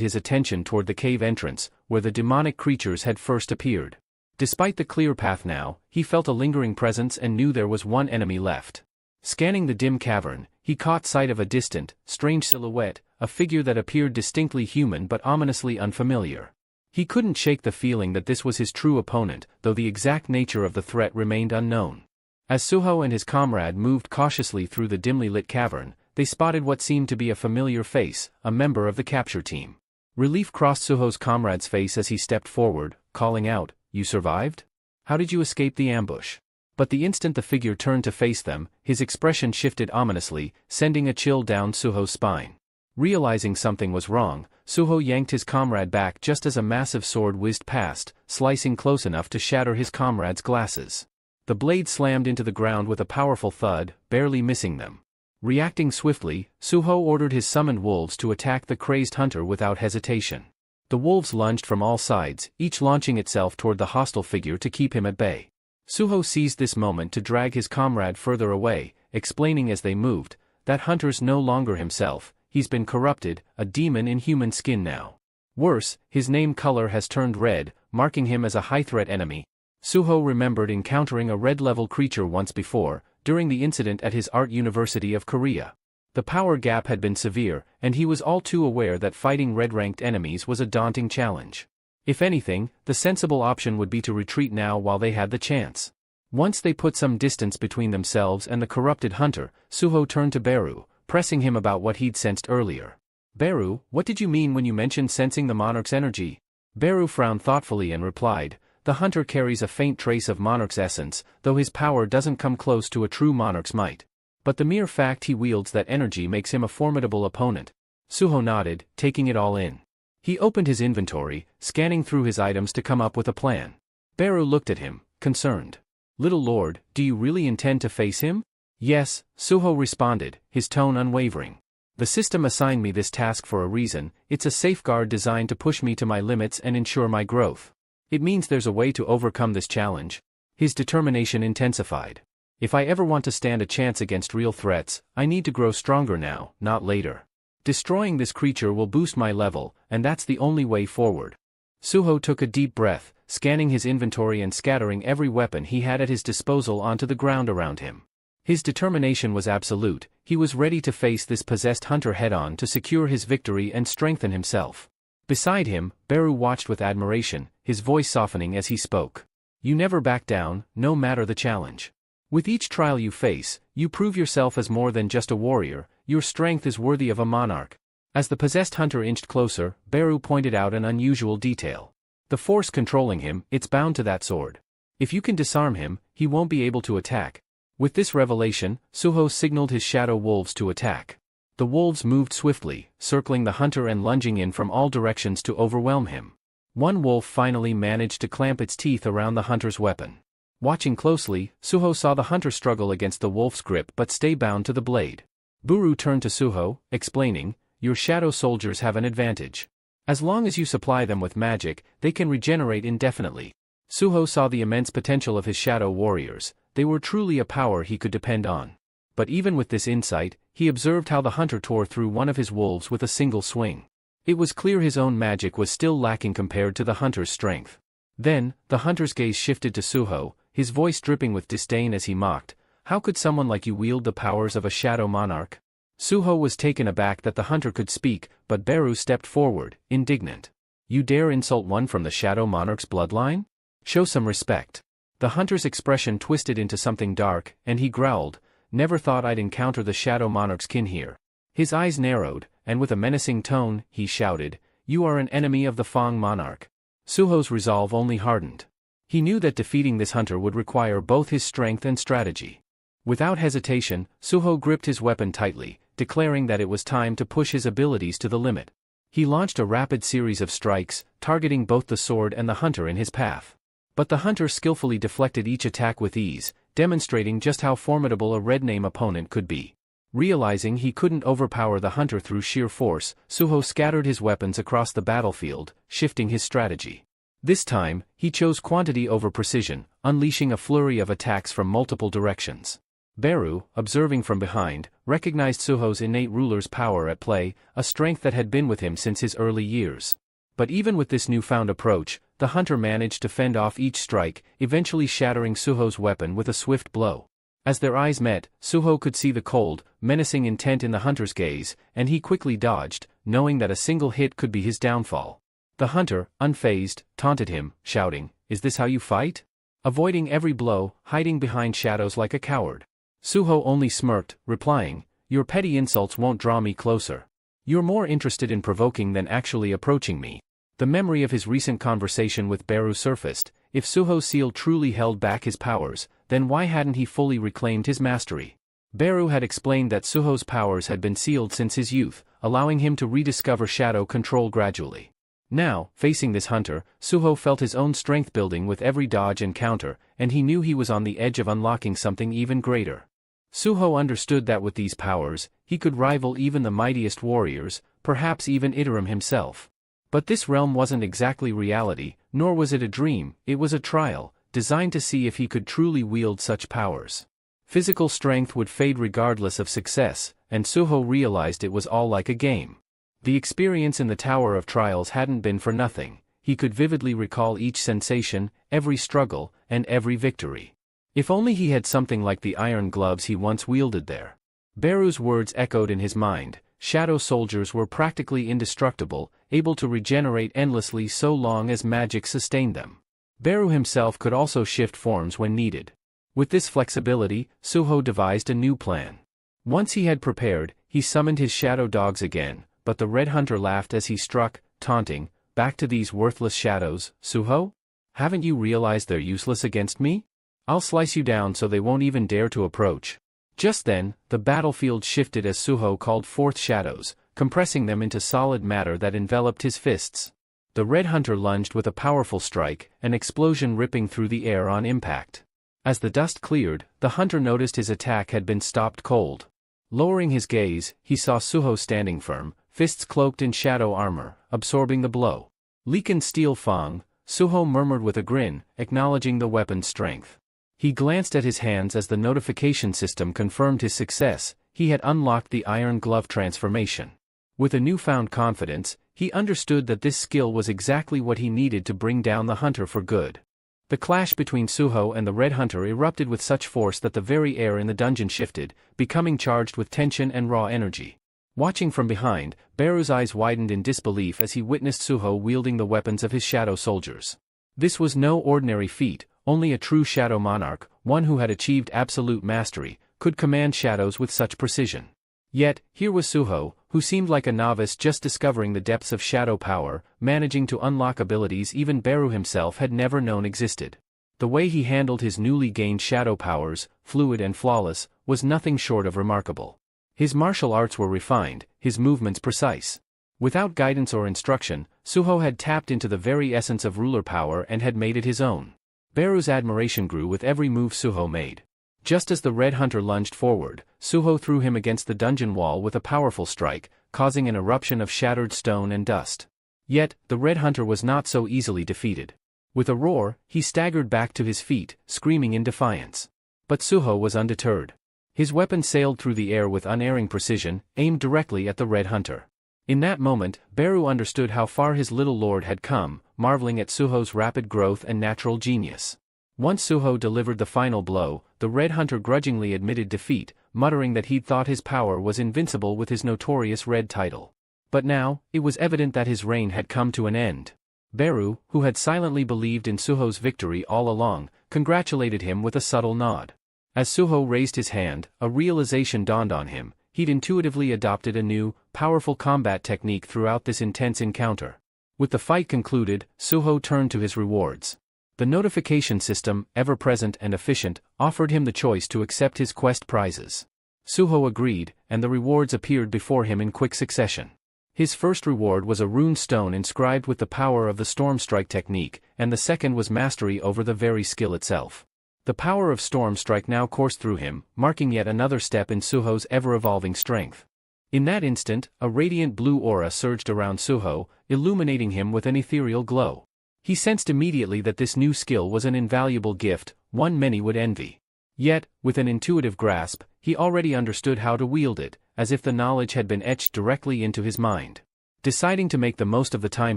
Speaker 1: his attention toward the cave entrance, where the demonic creatures had first appeared. Despite the clear path now, he felt a lingering presence and knew there was one enemy left. Scanning the dim cavern, he caught sight of a distant, strange silhouette, a figure that appeared distinctly human but ominously unfamiliar. He couldn't shake the feeling that this was his true opponent, though the exact nature of the threat remained unknown. As Suho and his comrade moved cautiously through the dimly lit cavern, they spotted what seemed to be a familiar face, a member of the capture team. Relief crossed Suho's comrade's face as he stepped forward, calling out, "You survived? How did you escape the ambush?" But the instant the figure turned to face them, his expression shifted ominously, sending a chill down Suho's spine. Realizing something was wrong, Suho yanked his comrade back just as a massive sword whizzed past, slicing close enough to shatter his comrade's glasses. The blade slammed into the ground with a powerful thud, barely missing them. Reacting swiftly, Suho ordered his summoned wolves to attack the crazed hunter without hesitation. The wolves lunged from all sides, each launching itself toward the hostile figure to keep him at bay. Suho seized this moment to drag his comrade further away, explaining as they moved, "That hunter's no longer himself, he's been corrupted, a demon in human skin now. Worse, his name color has turned red, marking him as a high-threat enemy." Suho remembered encountering a red-level creature once before, during the incident at his art university of Korea. The power gap had been severe, and he was all too aware that fighting red-ranked enemies was a daunting challenge. If anything, the sensible option would be to retreat now while they had the chance. Once they put some distance between themselves and the corrupted hunter, Suho turned to Beru, pressing him about what he'd sensed earlier. "Beru, what did you mean when you mentioned sensing the monarch's energy?" Beru frowned thoughtfully and replied, "The hunter carries a faint trace of monarch's essence, though his power doesn't come close to a true monarch's might. But the mere fact he wields that energy makes him a formidable opponent." Suho nodded, taking it all in. He opened his inventory, scanning through his items to come up with a plan. Beru looked at him, concerned. "Little lord, do you really intend to face him?" "Yes," Suho responded, his tone unwavering. "The system assigned me this task for a reason. It's a safeguard designed to push me to my limits and ensure my growth. It means there's a way to overcome this challenge." His determination intensified. "If I ever want to stand a chance against real threats, I need to grow stronger now, not later. Destroying this creature will boost my level, and that's the only way forward." Suho took a deep breath, scanning his inventory and scattering every weapon he had at his disposal onto the ground around him. His determination was absolute. He was ready to face this possessed hunter head-on to secure his victory and strengthen himself. Beside him, Beru watched with admiration, his voice softening as he spoke. "You never back down, no matter the challenge. With each trial you face, you prove yourself as more than just a warrior. Your strength is worthy of a monarch." As the possessed hunter inched closer, Beru pointed out an unusual detail. "The force controlling him, it's bound to that sword. If you can disarm him, he won't be able to attack." With this revelation, Suho signaled his shadow wolves to attack. The wolves moved swiftly, circling the hunter and lunging in from all directions to overwhelm him. One wolf finally managed to clamp its teeth around the hunter's weapon. Watching closely, Suho saw the hunter struggle against the wolf's grip but stay bound to the blade. Buru turned to Suho, explaining, "Your shadow soldiers have an advantage. As long as you supply them with magic, they can regenerate indefinitely." Suho saw the immense potential of his shadow warriors. They were truly a power he could depend on. But even with this insight, he observed how the hunter tore through one of his wolves with a single swing. It was clear his own magic was still lacking compared to the hunter's strength. Then, the hunter's gaze shifted to Suho, his voice dripping with disdain as he mocked, "How could someone like you wield the powers of a shadow monarch?" Suho was taken aback that the hunter could speak, but Beru stepped forward, indignant. "You dare insult one from the shadow monarch's bloodline? Show some respect." The hunter's expression twisted into something dark, and he growled, "Never thought I'd encounter the shadow monarch's kin here." His eyes narrowed, and with a menacing tone, he shouted, "You are an enemy of the Fang monarch." Suho's resolve only hardened. He knew that defeating this hunter would require both his strength and strategy. Without hesitation, Suho gripped his weapon tightly, declaring that it was time to push his abilities to the limit. He launched a rapid series of strikes, targeting both the sword and the hunter in his path. But the hunter skillfully deflected each attack with ease, demonstrating just how formidable a red-name opponent could be. Realizing he couldn't overpower the hunter through sheer force, Suho scattered his weapons across the battlefield, shifting his strategy. This time, he chose quantity over precision, unleashing a flurry of attacks from multiple directions. Beru, observing from behind, recognized Suho's innate ruler's power at play, a strength that had been with him since his early years. But even with this newfound approach, the hunter managed to fend off each strike, eventually shattering Suho's weapon with a swift blow. As their eyes met, Suho could see the cold, menacing intent in the hunter's gaze, and he quickly dodged, knowing that a single hit could be his downfall. The hunter, unfazed, taunted him, shouting, "Is this how you fight?" Avoiding every blow, hiding behind shadows like a coward. Suho only smirked, replying, "Your petty insults won't draw me closer. You're more interested in provoking than actually approaching me." The memory of his recent conversation with Beru surfaced. If Suho's seal truly held back his powers, then why hadn't he fully reclaimed his mastery? Beru had explained that Suho's powers had been sealed since his youth, allowing him to rediscover shadow control gradually. Now, facing this hunter, Suho felt his own strength building with every dodge and counter, and he knew he was on the edge of unlocking something even greater. Suho understood that with these powers, he could rival even the mightiest warriors, perhaps even Iterum himself. But this realm wasn't exactly reality, nor was it a dream, it was a trial, designed to see if he could truly wield such powers. Physical strength would fade regardless of success, and Suho realized it was all like a game. The experience in the Tower of Trials hadn't been for nothing. He could vividly recall each sensation, every struggle, and every victory. If only he had something like the iron gloves he once wielded there. Beru's words echoed in his mind. Shadow soldiers were practically indestructible, able to regenerate endlessly so long as magic sustained them. Beru himself could also shift forms when needed. With this flexibility, Suho devised a new plan. Once he had prepared, he summoned his shadow dogs again, but the red hunter laughed as he struck, taunting, "Back to these worthless shadows, Suho? Haven't you realized they're useless against me? I'll slice you down so they won't even dare to approach." Just then, the battlefield shifted as Suho called forth shadows, compressing them into solid matter that enveloped his fists. The red hunter lunged with a powerful strike, an explosion ripping through the air on impact. As the dust cleared, the hunter noticed his attack had been stopped cold. Lowering his gaze, he saw Suho standing firm, fists cloaked in shadow armor, absorbing the blow. "Leaken steel Fang," Suho murmured with a grin, acknowledging the weapon's strength. He glanced at his hands as the notification system confirmed his success. He had unlocked the iron glove transformation. With a newfound confidence, he understood that this skill was exactly what he needed to bring down the hunter for good. The clash between Suho and the red hunter erupted with such force that the very air in the dungeon shifted, becoming charged with tension and raw energy. Watching from behind, Beru's eyes widened in disbelief as he witnessed Suho wielding the weapons of his shadow soldiers. This was no ordinary feat. Only a true shadow monarch, one who had achieved absolute mastery, could command shadows with such precision. Yet, here was Suho, who seemed like a novice just discovering the depths of shadow power, managing to unlock abilities even Beru himself had never known existed. The way he handled his newly gained shadow powers, fluid and flawless, was nothing short of remarkable. His martial arts were refined, his movements precise. Without guidance or instruction, Suho had tapped into the very essence of ruler power and had made it his own. Beru's admiration grew with every move Suho made. Just as the Red Hunter lunged forward, Suho threw him against the dungeon wall with a powerful strike, causing an eruption of shattered stone and dust. Yet, the Red Hunter was not so easily defeated. With a roar, he staggered back to his feet, screaming in defiance. But Suho was undeterred. His weapon sailed through the air with unerring precision, aimed directly at the Red Hunter. In that moment, Beru understood how far his little lord had come, marveling at Suho's rapid growth and natural genius. Once Suho delivered the final blow, the Red Hunter grudgingly admitted defeat, muttering that he'd thought his power was invincible with his notorious red title. But now, it was evident that his reign had come to an end. Beru, who had silently believed in Suho's victory all along, congratulated him with a subtle nod. As Suho raised his hand, a realization dawned on him. He'd intuitively adopted a new, powerful combat technique throughout this intense encounter. With the fight concluded, Suho turned to his rewards. The notification system, ever-present and efficient, offered him the choice to accept his quest prizes. Suho agreed, and the rewards appeared before him in quick succession. His first reward was a rune stone inscribed with the power of the Storm Strike technique, and the second was mastery over the very skill itself. The power of Storm Strike now coursed through him, marking yet another step in Suho's ever-evolving strength. In that instant, a radiant blue aura surged around Suho, illuminating him with an ethereal glow. He sensed immediately that this new skill was an invaluable gift, one many would envy. Yet, with an intuitive grasp, he already understood how to wield it, as if the knowledge had been etched directly into his mind. Deciding to make the most of the time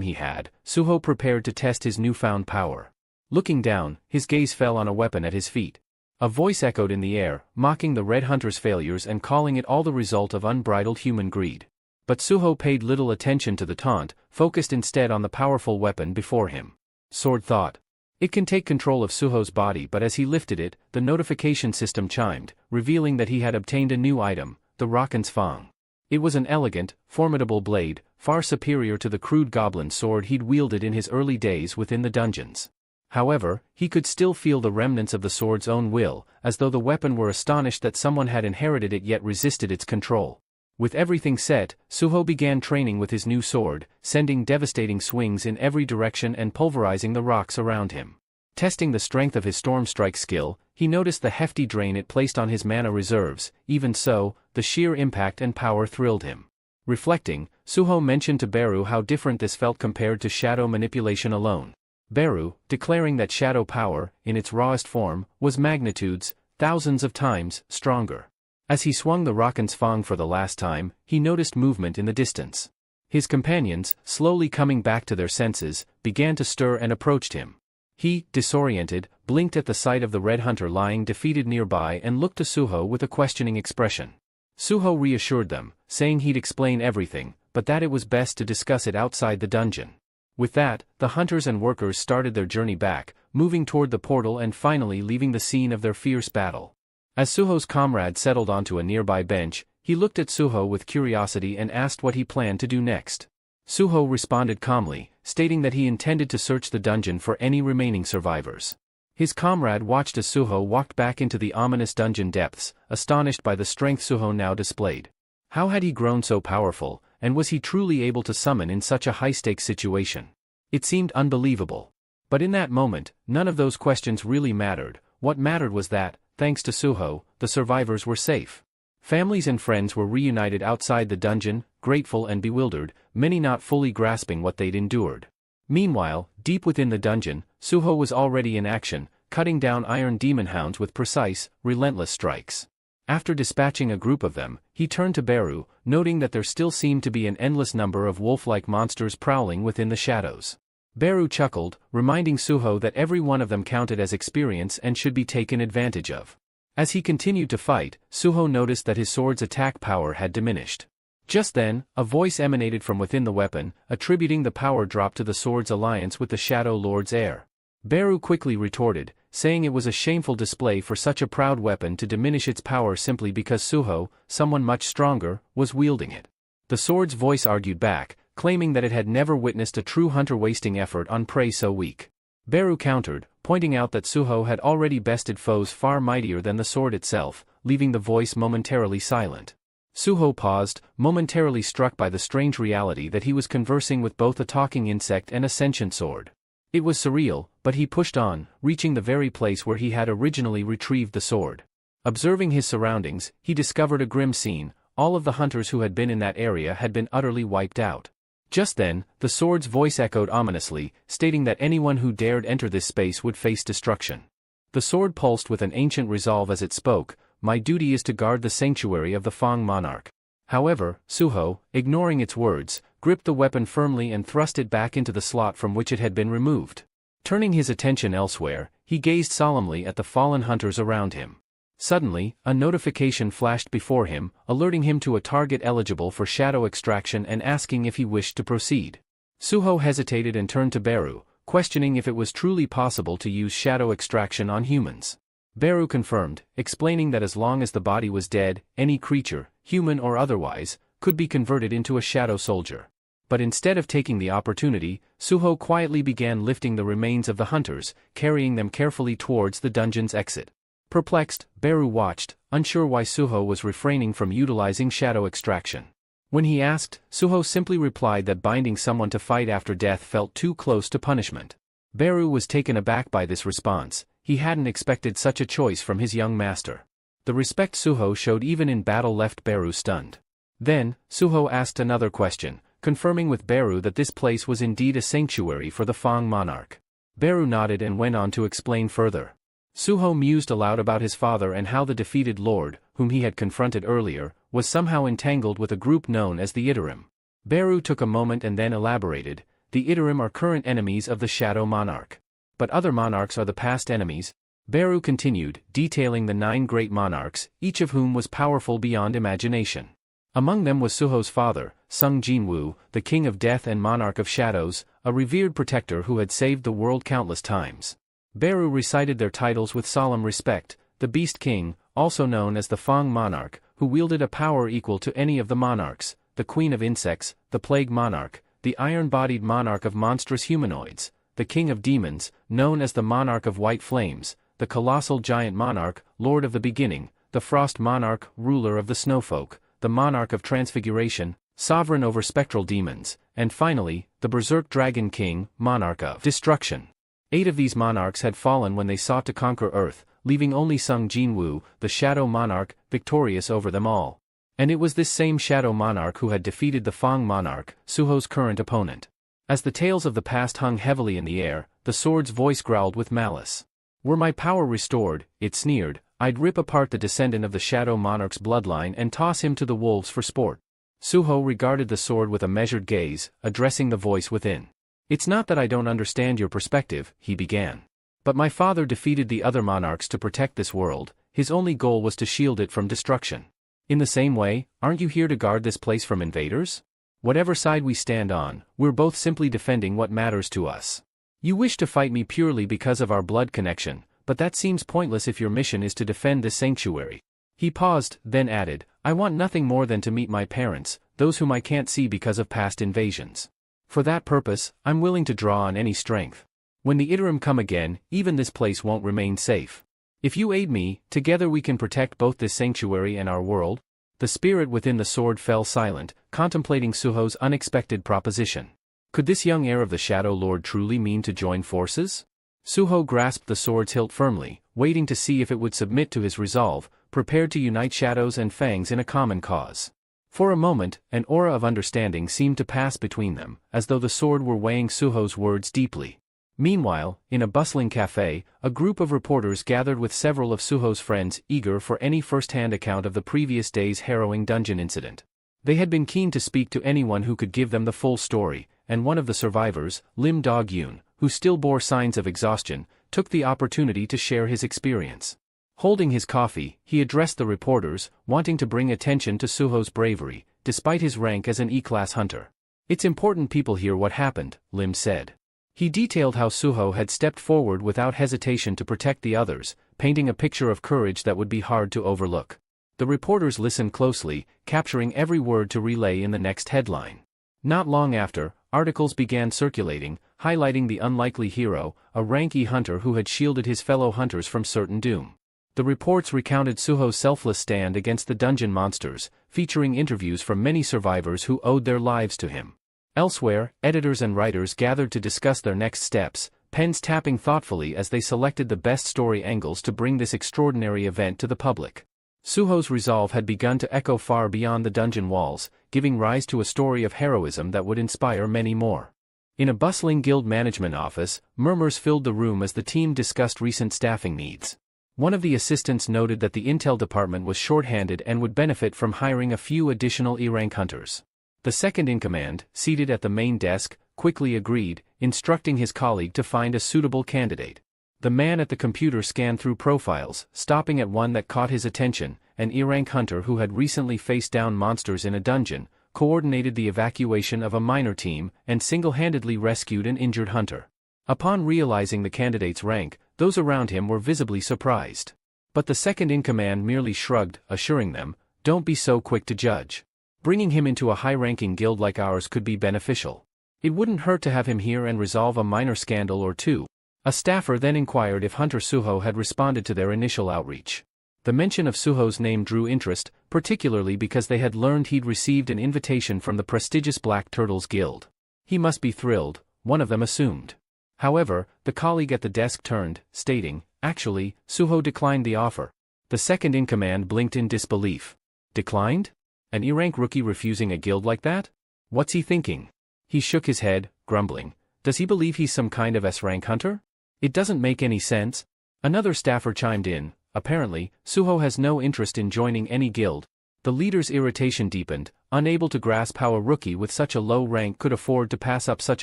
Speaker 1: he had, Suho prepared to test his newfound power. Looking down, his gaze fell on a weapon at his feet. A voice echoed in the air, mocking the Red Hunter's failures and calling it all the result of unbridled human greed. But Suho paid little attention to the taunt, focused instead on the powerful weapon before him. Sword thought. It can take control of Suho's body, but as he lifted it, the notification system chimed, revealing that he had obtained a new item, the Rakan's Fang. It was an elegant, formidable blade, far superior to the crude goblin sword he'd wielded in his early days within the dungeons. However, he could still feel the remnants of the sword's own will, as though the weapon were astonished that someone had inherited it yet resisted its control. With everything set, Suho began training with his new sword, sending devastating swings in every direction and pulverizing the rocks around him. Testing the strength of his Storm Strike skill, he noticed the hefty drain it placed on his mana reserves. Even so, the sheer impact and power thrilled him. Reflecting, Suho mentioned to Beru how different this felt compared to shadow manipulation alone. Beru, declaring that shadow power, in its rawest form, was magnitudes, thousands of times, stronger. As he swung the Rakan's Fang for the last time, he noticed movement in the distance. His companions, slowly coming back to their senses, began to stir and approached him. He, disoriented, blinked at the sight of the Red Hunter lying defeated nearby and looked to Suho with a questioning expression. Suho reassured them, saying he'd explain everything, but that it was best to discuss it outside the dungeon. With that, the hunters and workers started their journey back, moving toward the portal and finally leaving the scene of their fierce battle. As Suho's comrade settled onto a nearby bench, he looked at Suho with curiosity and asked what he planned to do next. Suho responded calmly, stating that he intended to search the dungeon for any remaining survivors. His comrade watched as Suho walked back into the ominous dungeon depths, astonished by the strength Suho now displayed. How had he grown so powerful, and was he truly able to summon in such a high-stakes situation? It seemed unbelievable. But in that moment, none of those questions really mattered. What mattered was that, thanks to Suho, the survivors were safe. Families and friends were reunited outside the dungeon, grateful and bewildered, many not fully grasping what they'd endured. Meanwhile, deep within the dungeon, Suho was already in action, cutting down iron demon hounds with precise, relentless strikes. After dispatching a group of them, he turned to Beru, noting that there still seemed to be an endless number of wolf-like monsters prowling within the shadows. Beru chuckled, reminding Suho that every one of them counted as experience and should be taken advantage of. As he continued to fight, Suho noticed that his sword's attack power had diminished. Just then, a voice emanated from within the weapon, attributing the power drop to the sword's alliance with the Shadow Lord's heir. Beru quickly retorted, saying it was a shameful display for such a proud weapon to diminish its power simply because Suho, someone much stronger, was wielding it. The sword's voice argued back, claiming that it had never witnessed a true hunter wasting effort on prey so weak. Beru countered, pointing out that Suho had already bested foes far mightier than the sword itself, leaving the voice momentarily silent. Suho paused, momentarily struck by the strange reality that he was conversing with both a talking insect and a sentient sword. It was surreal, but he pushed on, reaching the very place where he had originally retrieved the sword. Observing his surroundings, he discovered a grim scene. All of the hunters who had been in that area had been utterly wiped out. Just then, the sword's voice echoed ominously, stating that anyone who dared enter this space would face destruction. The sword pulsed with an ancient resolve as it spoke, "My duty is to guard the sanctuary of the Fang monarch." However, Suho, ignoring its words, gripped the weapon firmly and thrust it back into the slot from which it had been removed. Turning his attention elsewhere, he gazed solemnly at the fallen hunters around him. Suddenly, a notification flashed before him, alerting him to a target eligible for shadow extraction and asking if he wished to proceed. Suho hesitated and turned to Beru, questioning if it was truly possible to use shadow extraction on humans. Beru confirmed, explaining that as long as the body was dead, any creature, human or otherwise, could be converted into a shadow soldier. But instead of taking the opportunity, Suho quietly began lifting the remains of the hunters, carrying them carefully towards the dungeon's exit. Perplexed, Beru watched, unsure why Suho was refraining from utilizing shadow extraction. When he asked, Suho simply replied that binding someone to fight after death felt too close to punishment. Beru was taken aback by this response. He hadn't expected such a choice from his young master. The respect Suho showed even in battle left Beru stunned. Then, Suho asked another question, confirming with Beru that this place was indeed a sanctuary for the Fang monarch. Beru nodded and went on to explain further. Suho mused aloud about his father and how the defeated lord, whom he had confronted earlier, was somehow entangled with a group known as the Teetering. Beru took a moment and then elaborated, "The Teetering are current enemies of the Shadow Monarch. But other monarchs are the past enemies." Beru continued, detailing the 9 great monarchs, each of whom was powerful beyond imagination. Among them was Suho's father, Sung Jinwoo, the king of death and monarch of shadows, a revered protector who had saved the world countless times. Beru recited their titles with solemn respect: the Beast King, also known as the Fang monarch, who wielded a power equal to any of the monarchs, the Queen of Insects, the Plague monarch, the iron-bodied monarch of monstrous humanoids, the King of Demons, known as the Monarch of White Flames, the Colossal Giant Monarch, Lord of the Beginning, the Frost Monarch, ruler of the Snowfolk, the Monarch of Transfiguration, sovereign over spectral demons, and finally, the Berserk Dragon King, Monarch of Destruction. 8 of these monarchs had fallen when they sought to conquer Earth, leaving only Sung Jinwoo, the Shadow Monarch, victorious over them all. And it was this same Shadow Monarch who had defeated the Fang Monarch, Suho's current opponent. As the tales of the past hung heavily in the air, the sword's voice growled with malice. "Were my power restored," it sneered, "I'd rip apart the descendant of the Shadow Monarch's bloodline and toss him to the wolves for sport." Suho regarded the sword with a measured gaze, addressing the voice within. "It's not that I don't understand your perspective," he began. "But my father defeated the other monarchs to protect this world. His only goal was to shield it from destruction. In the same way, aren't you here to guard this place from invaders? Whatever side we stand on, we're both simply defending what matters to us. You wish to fight me purely because of our blood connection, but that seems pointless if your mission is to defend this sanctuary." He paused, then added, "I want nothing more than to meet my parents, those whom I can't see because of past invasions. For that purpose, I'm willing to draw on any strength. When the Teetering come again, even this place won't remain safe. If you aid me, together we can protect both this sanctuary and our world." The spirit within the sword fell silent, contemplating Suho's unexpected proposition. Could this young heir of the Shadow Lord truly mean to join forces? Suho grasped the sword's hilt firmly, waiting to see if it would submit to his resolve, prepared to unite shadows and fangs in a common cause. For a moment, an aura of understanding seemed to pass between them, as though the sword were weighing Suho's words deeply. Meanwhile, in a bustling cafe, a group of reporters gathered with several of Suho's friends, eager for any first-hand account of the previous day's harrowing dungeon incident. They had been keen to speak to anyone who could give them the full story, and one of the survivors, Lim Dog-yoon, who still bore signs of exhaustion, took the opportunity to share his experience. Holding his coffee, he addressed the reporters, wanting to bring attention to Suho's bravery, despite his rank as an E-class hunter. "It's important people hear what happened," Lim said. He detailed how Suho had stepped forward without hesitation to protect the others, painting a picture of courage that would be hard to overlook. The reporters listened closely, capturing every word to relay in the next headline. Not long after, articles began circulating, highlighting the unlikely hero, a rank E hunter who had shielded his fellow hunters from certain doom. The reports recounted Suho's selfless stand against the dungeon monsters, featuring interviews from many survivors who owed their lives to him. Elsewhere, editors and writers gathered to discuss their next steps, pens tapping thoughtfully as they selected the best story angles to bring this extraordinary event to the public. Suho's resolve had begun to echo far beyond the dungeon walls, giving rise to a story of heroism that would inspire many more. In a bustling guild management office, murmurs filled the room as the team discussed recent staffing needs. One of the assistants noted that the intel department was short-handed and would benefit from hiring a few additional E-rank hunters. The second-in-command, seated at the main desk, quickly agreed, instructing his colleague to find a suitable candidate. The man at the computer scanned through profiles, stopping at one that caught his attention, an E-rank hunter who had recently faced down monsters in a dungeon, coordinated the evacuation of a minor team, and single-handedly rescued an injured hunter. Upon realizing the candidate's rank, those around him were visibly surprised. But the second-in-command merely shrugged, assuring them, "Don't be so quick to judge. Bringing him into a high-ranking guild like ours could be beneficial. It wouldn't hurt to have him here and resolve a minor scandal or two." A staffer then inquired if Hunter Suho had responded to their initial outreach. The mention of Suho's name drew interest, particularly because they had learned he'd received an invitation from the prestigious Black Turtles Guild. He must be thrilled, one of them assumed. However, the colleague at the desk turned, stating, "Actually, Suho declined the offer." The second-in-command blinked in disbelief. Declined? An E-rank rookie refusing a guild like that? What's he thinking? He shook his head, grumbling. Does he believe he's some kind of S-rank hunter? It doesn't make any sense. Another staffer chimed in. Apparently, Suho has no interest in joining any guild. The leader's irritation deepened, unable to grasp how a rookie with such a low rank could afford to pass up such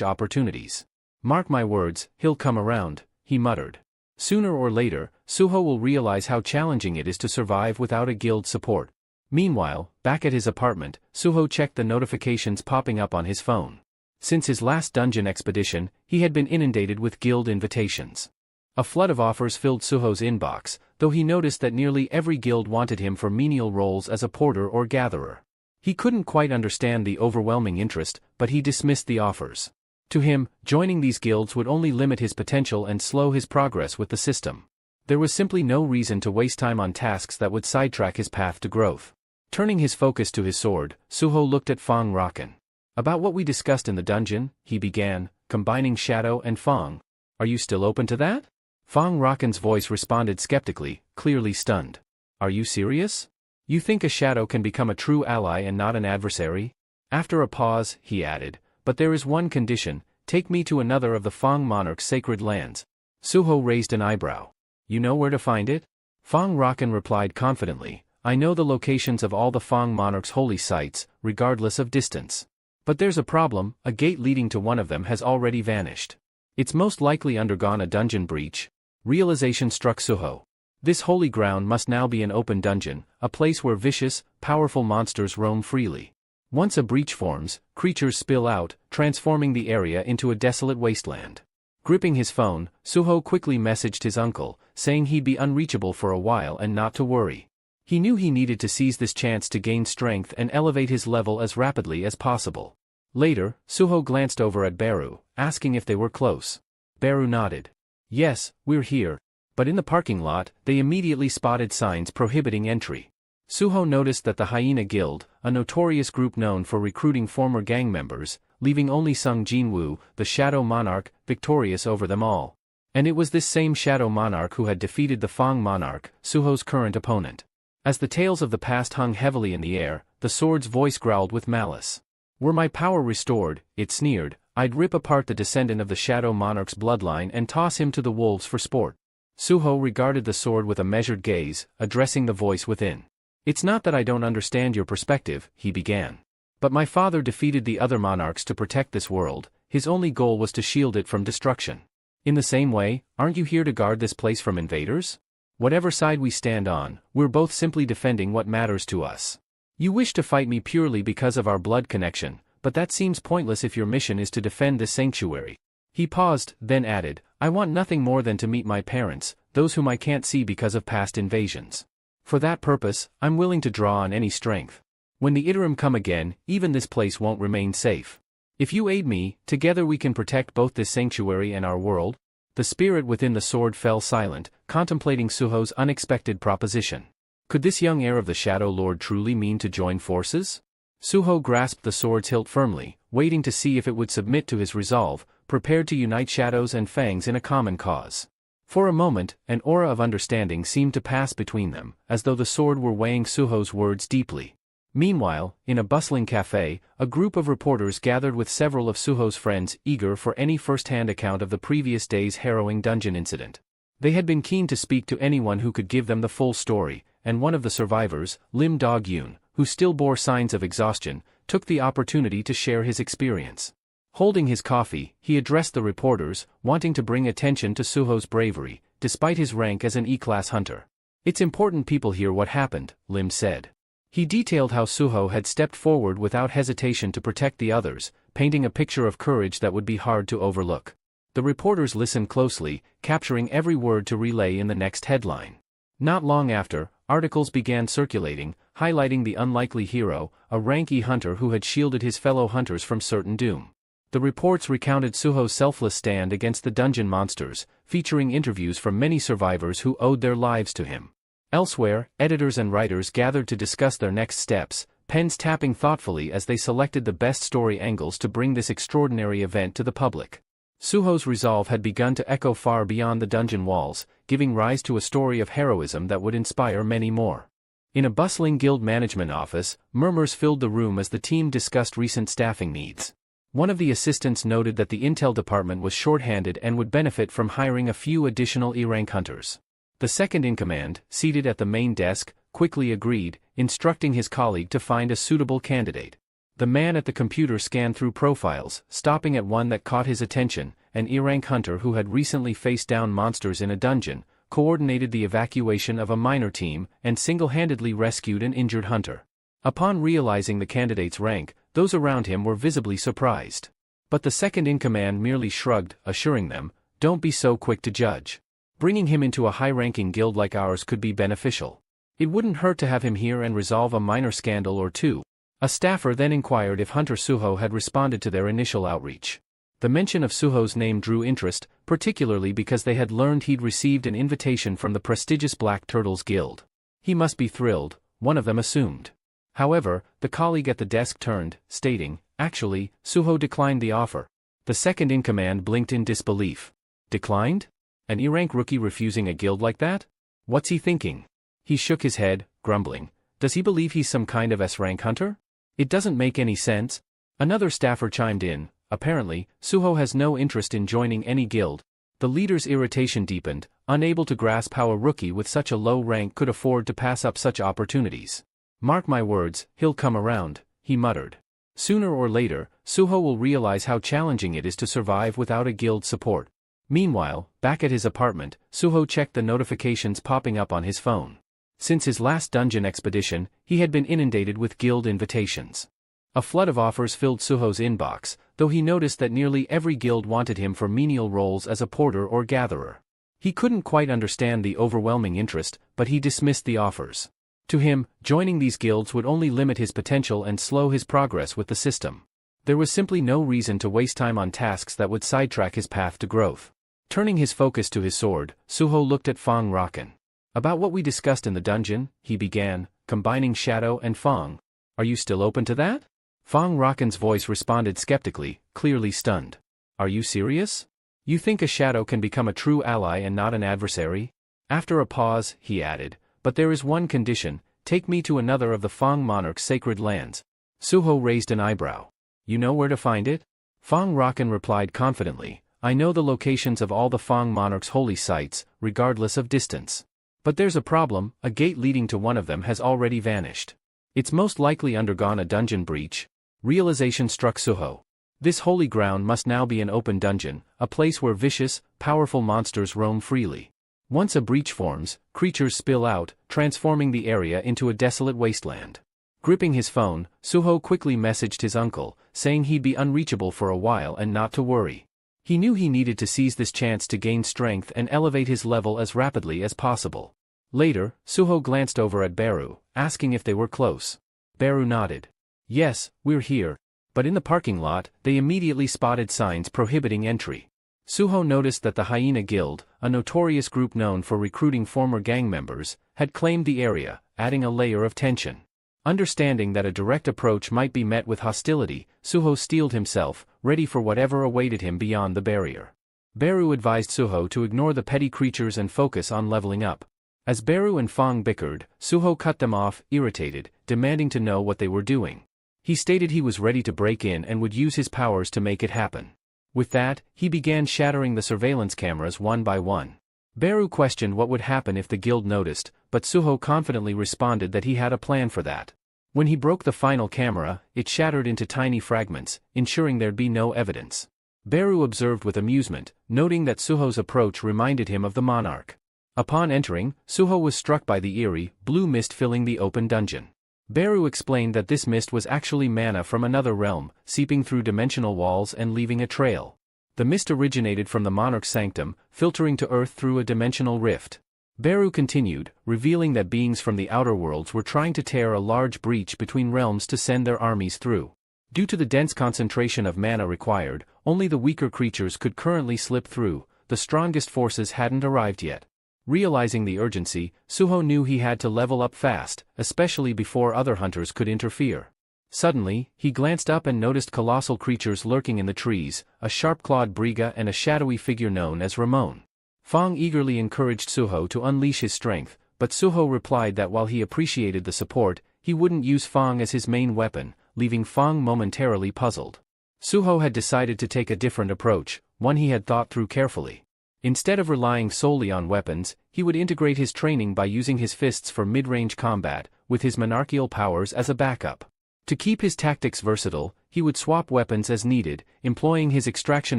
Speaker 1: opportunities. "Mark my words, he'll come around," he muttered. "Sooner or later, Suho will realize how challenging it is to survive without a guild support." Meanwhile, back at his apartment, Suho checked the notifications popping up on his phone. Since his last dungeon expedition, he had been inundated with guild invitations. A flood of offers filled Suho's inbox, though he noticed that nearly every guild wanted him for menial roles as a porter or gatherer. He couldn't quite understand the overwhelming interest, but he dismissed the offers. To him, joining these guilds would only limit his potential and slow his progress with the system. There was simply no reason to waste time on tasks that would sidetrack his path to growth. Turning his focus to his sword, Suho looked at Fong Raken. "About what we discussed in the dungeon," he began, combining Shadow and Fong. "Are you still open to that?" Fong Raken's voice responded skeptically, clearly stunned. "Are you serious? You think a Shadow can become a true ally and not an adversary?" After a pause, he added, "But there is one condition, take me to another of the Fong monarch's sacred lands." Suho raised an eyebrow. "You know where to find it?" Fong Raken replied confidently, "I know the locations of all the Fong monarch's holy sites, regardless of distance. But there's a problem, a gate leading to one of them has already vanished. It's most likely undergone a dungeon breach." Realization struck Suho. This holy ground must now be an open dungeon, a place where vicious, powerful monsters roam freely. Once a breach forms, creatures spill out, transforming the area into a desolate wasteland. Gripping his phone, Suho quickly messaged his uncle, saying he'd be unreachable for a while and not to worry. He knew he needed to seize this chance to gain strength and elevate his level as rapidly as possible. Later, Suho glanced over at Beru, asking if they were close. Beru nodded. "Yes, we're here." But in the parking lot, they immediately spotted signs prohibiting entry. Suho noticed that the Hyena Guild, a notorious group known for recruiting former gang members, leaving only Sung Jinwoo, the Shadow Monarch, victorious over them all. And it was this same Shadow Monarch who had defeated the Fong Monarch, Suho's current opponent. As the tales of the past hung heavily in the air, the sword's voice growled with malice. "Were my power restored," it sneered, "I'd rip apart the descendant of the Shadow Monarch's bloodline and toss him to the wolves for sport." Suho regarded the sword with a measured gaze, addressing the voice within. "It's not that I don't understand your perspective," he began. "But my father defeated the other monarchs to protect this world, his only goal was to shield it from destruction. In the same way, aren't you here to guard this place from invaders? Whatever side we stand on, we're both simply defending what matters to us. You wish to fight me purely because of our blood connection, but that seems pointless if your mission is to defend this sanctuary." He paused, then added, "I want nothing more than to meet my parents, those whom I can't see because of past invasions. For that purpose, I'm willing to draw on any strength. When the Iterum come again, even this place won't remain safe. If you aid me, together we can protect both this sanctuary and our world." The spirit within the sword fell silent, contemplating Suho's unexpected proposition. Could this young heir of the Shadow Lord truly mean to join forces? Suho grasped the sword's hilt firmly, waiting to see if it would submit to his resolve, prepared to unite shadows and fangs in a common cause. For a moment, an aura of understanding seemed to pass between them, as though the sword were weighing Suho's words deeply. Meanwhile, in a bustling cafe, a group of reporters gathered with several of Suho's friends, eager for any first-hand account of the previous day's harrowing dungeon incident. They had been keen to speak to anyone who could give them the full story, and one of the survivors, Lim Dog-yoon, who still bore signs of exhaustion, took the opportunity to share his experience. Holding his coffee, he addressed the reporters, wanting to bring attention to Suho's bravery, despite his rank as an E-class hunter. "It's important people hear what happened," Lim said. He detailed how Suho had stepped forward without hesitation to protect the others, painting a picture of courage that would be hard to overlook. The reporters listened closely, capturing every word to relay in the next headline. Not long after, articles began circulating, highlighting the unlikely hero, a rank E hunter who had shielded his fellow hunters from certain doom. The reports recounted Suho's selfless stand against the dungeon monsters, featuring interviews from many survivors who owed their lives to him. Elsewhere, editors and writers gathered to discuss their next steps, pens tapping thoughtfully as they selected the best story angles to bring this extraordinary event to the public. Suho's resolve had begun to echo far beyond the dungeon walls, giving rise to a story of heroism that would inspire many more. In a bustling guild management office, murmurs filled the room as the team discussed recent staffing needs. One of the assistants noted that the intel department was short-handed and would benefit from hiring a few additional E-rank hunters. The second-in-command, seated at the main desk, quickly agreed, instructing his colleague to find a suitable candidate. The man at the computer scanned through profiles, stopping at one that caught his attention, an E-rank hunter who had recently faced down monsters in a dungeon, coordinated the evacuation of a minor team, and single-handedly rescued an injured hunter. Upon realizing the candidate's rank, those around him were visibly surprised. But the second-in-command merely shrugged, assuring them, "Don't be so quick to judge. Bringing him into a high-ranking guild like ours could be beneficial. It wouldn't hurt to have him here and resolve a minor scandal or two." A staffer then inquired if Hunter Suho had responded to their initial outreach. The mention of Suho's name drew interest, particularly because they had learned he'd received an invitation from the prestigious Black Turtles Guild. He must be thrilled, one of them assumed. However, the colleague at the desk turned, stating, "Actually, Suho declined the offer." The second-in-command blinked in disbelief. "Declined? An E-rank rookie refusing a guild like that? What's he thinking?" He shook his head, grumbling. "Does he believe he's some kind of S-rank hunter? It doesn't make any sense." Another staffer chimed in, "Apparently, Suho has no interest in joining any guild." The leader's irritation deepened, unable to grasp how a rookie with such a low rank could afford to pass up such opportunities. "Mark my words, he'll come around," he muttered. "Sooner or later, Suho will realize how challenging it is to survive without a guild support." Meanwhile, back at his apartment, Suho checked the notifications popping up on his phone. Since his last dungeon expedition, he had been inundated with guild invitations. A flood of offers filled Suho's inbox, though he noticed that nearly every guild wanted him for menial roles as a porter or gatherer. He couldn't quite understand the overwhelming interest, but he dismissed the offers. To him, joining these guilds would only limit his potential and slow his progress with the system. There was simply no reason to waste time on tasks that would sidetrack his path to growth. Turning his focus to his sword, Suho looked at Fong Raken. "About what we discussed in the dungeon," he began, combining Shadow and Fong. "Are you still open to that?" Fong Raken's voice responded skeptically, clearly stunned. "Are you serious? You think a Shadow can become a true ally and not an adversary?" After a pause, he added, "But there is one condition, take me to another of the Fong monarch's sacred lands." Suho raised an eyebrow. "You know where to find it?" Fong Raken replied confidently, "I know the locations of all the Fong monarch's holy sites, regardless of distance. But there's a problem, a gate leading to one of them has already vanished. It's most likely undergone a dungeon breach." Realization struck Suho. This holy ground must now be an open dungeon, a place where vicious, powerful monsters roam freely. Once a breach forms, creatures spill out, transforming the area into a desolate wasteland. Gripping his phone, Suho quickly messaged his uncle, saying he'd be unreachable for a while and not to worry. He knew he needed to seize this chance to gain strength and elevate his level as rapidly as possible. Later, Suho glanced over at Beru, asking if they were close. Beru nodded. "Yes, we're here." But in the parking lot, they immediately spotted signs prohibiting entry. Suho noticed that the Hyena Guild, a notorious group known for recruiting former gang members, had claimed the area, adding a layer of tension. Understanding that a direct approach might be met with hostility, Suho steeled himself, ready for whatever awaited him beyond the barrier. Beru advised Suho to ignore the petty creatures and focus on leveling up. As Beru and Fang bickered, Suho cut them off, irritated, demanding to know what they were doing. He stated he was ready to break in and would use his powers to make it happen. With that, he began shattering the surveillance cameras one by one. Beru questioned what would happen if the guild noticed, but Suho confidently responded that he had a plan for that. When he broke the final camera, it shattered into tiny fragments, ensuring there'd be no evidence. Beru observed with amusement, noting that Suho's approach reminded him of the monarch. Upon entering, Suho was struck by the eerie, blue mist filling the open dungeon. Beru explained that this mist was actually mana from another realm, seeping through dimensional walls and leaving a trail. The mist originated from the monarch's sanctum, filtering to earth through a dimensional rift. Beru continued, revealing that beings from the outer worlds were trying to tear a large breach between realms to send their armies through. Due to the dense concentration of mana required, only the weaker creatures could currently slip through, the strongest forces hadn't arrived yet. Realizing the urgency, Suho knew he had to level up fast, especially before other hunters could interfere. Suddenly, he glanced up and noticed colossal creatures lurking in the trees, a sharp-clawed Briga and a shadowy figure known as Ramon. Fang eagerly encouraged Suho to unleash his strength, but Suho replied that while he appreciated the support, he wouldn't use Fang as his main weapon, leaving Fang momentarily puzzled. Suho had decided to take a different approach, one he had thought through carefully. Instead of relying solely on weapons, he would integrate his training by using his fists for mid-range combat, with his monarchical powers as a backup. To keep his tactics versatile, he would swap weapons as needed, employing his extraction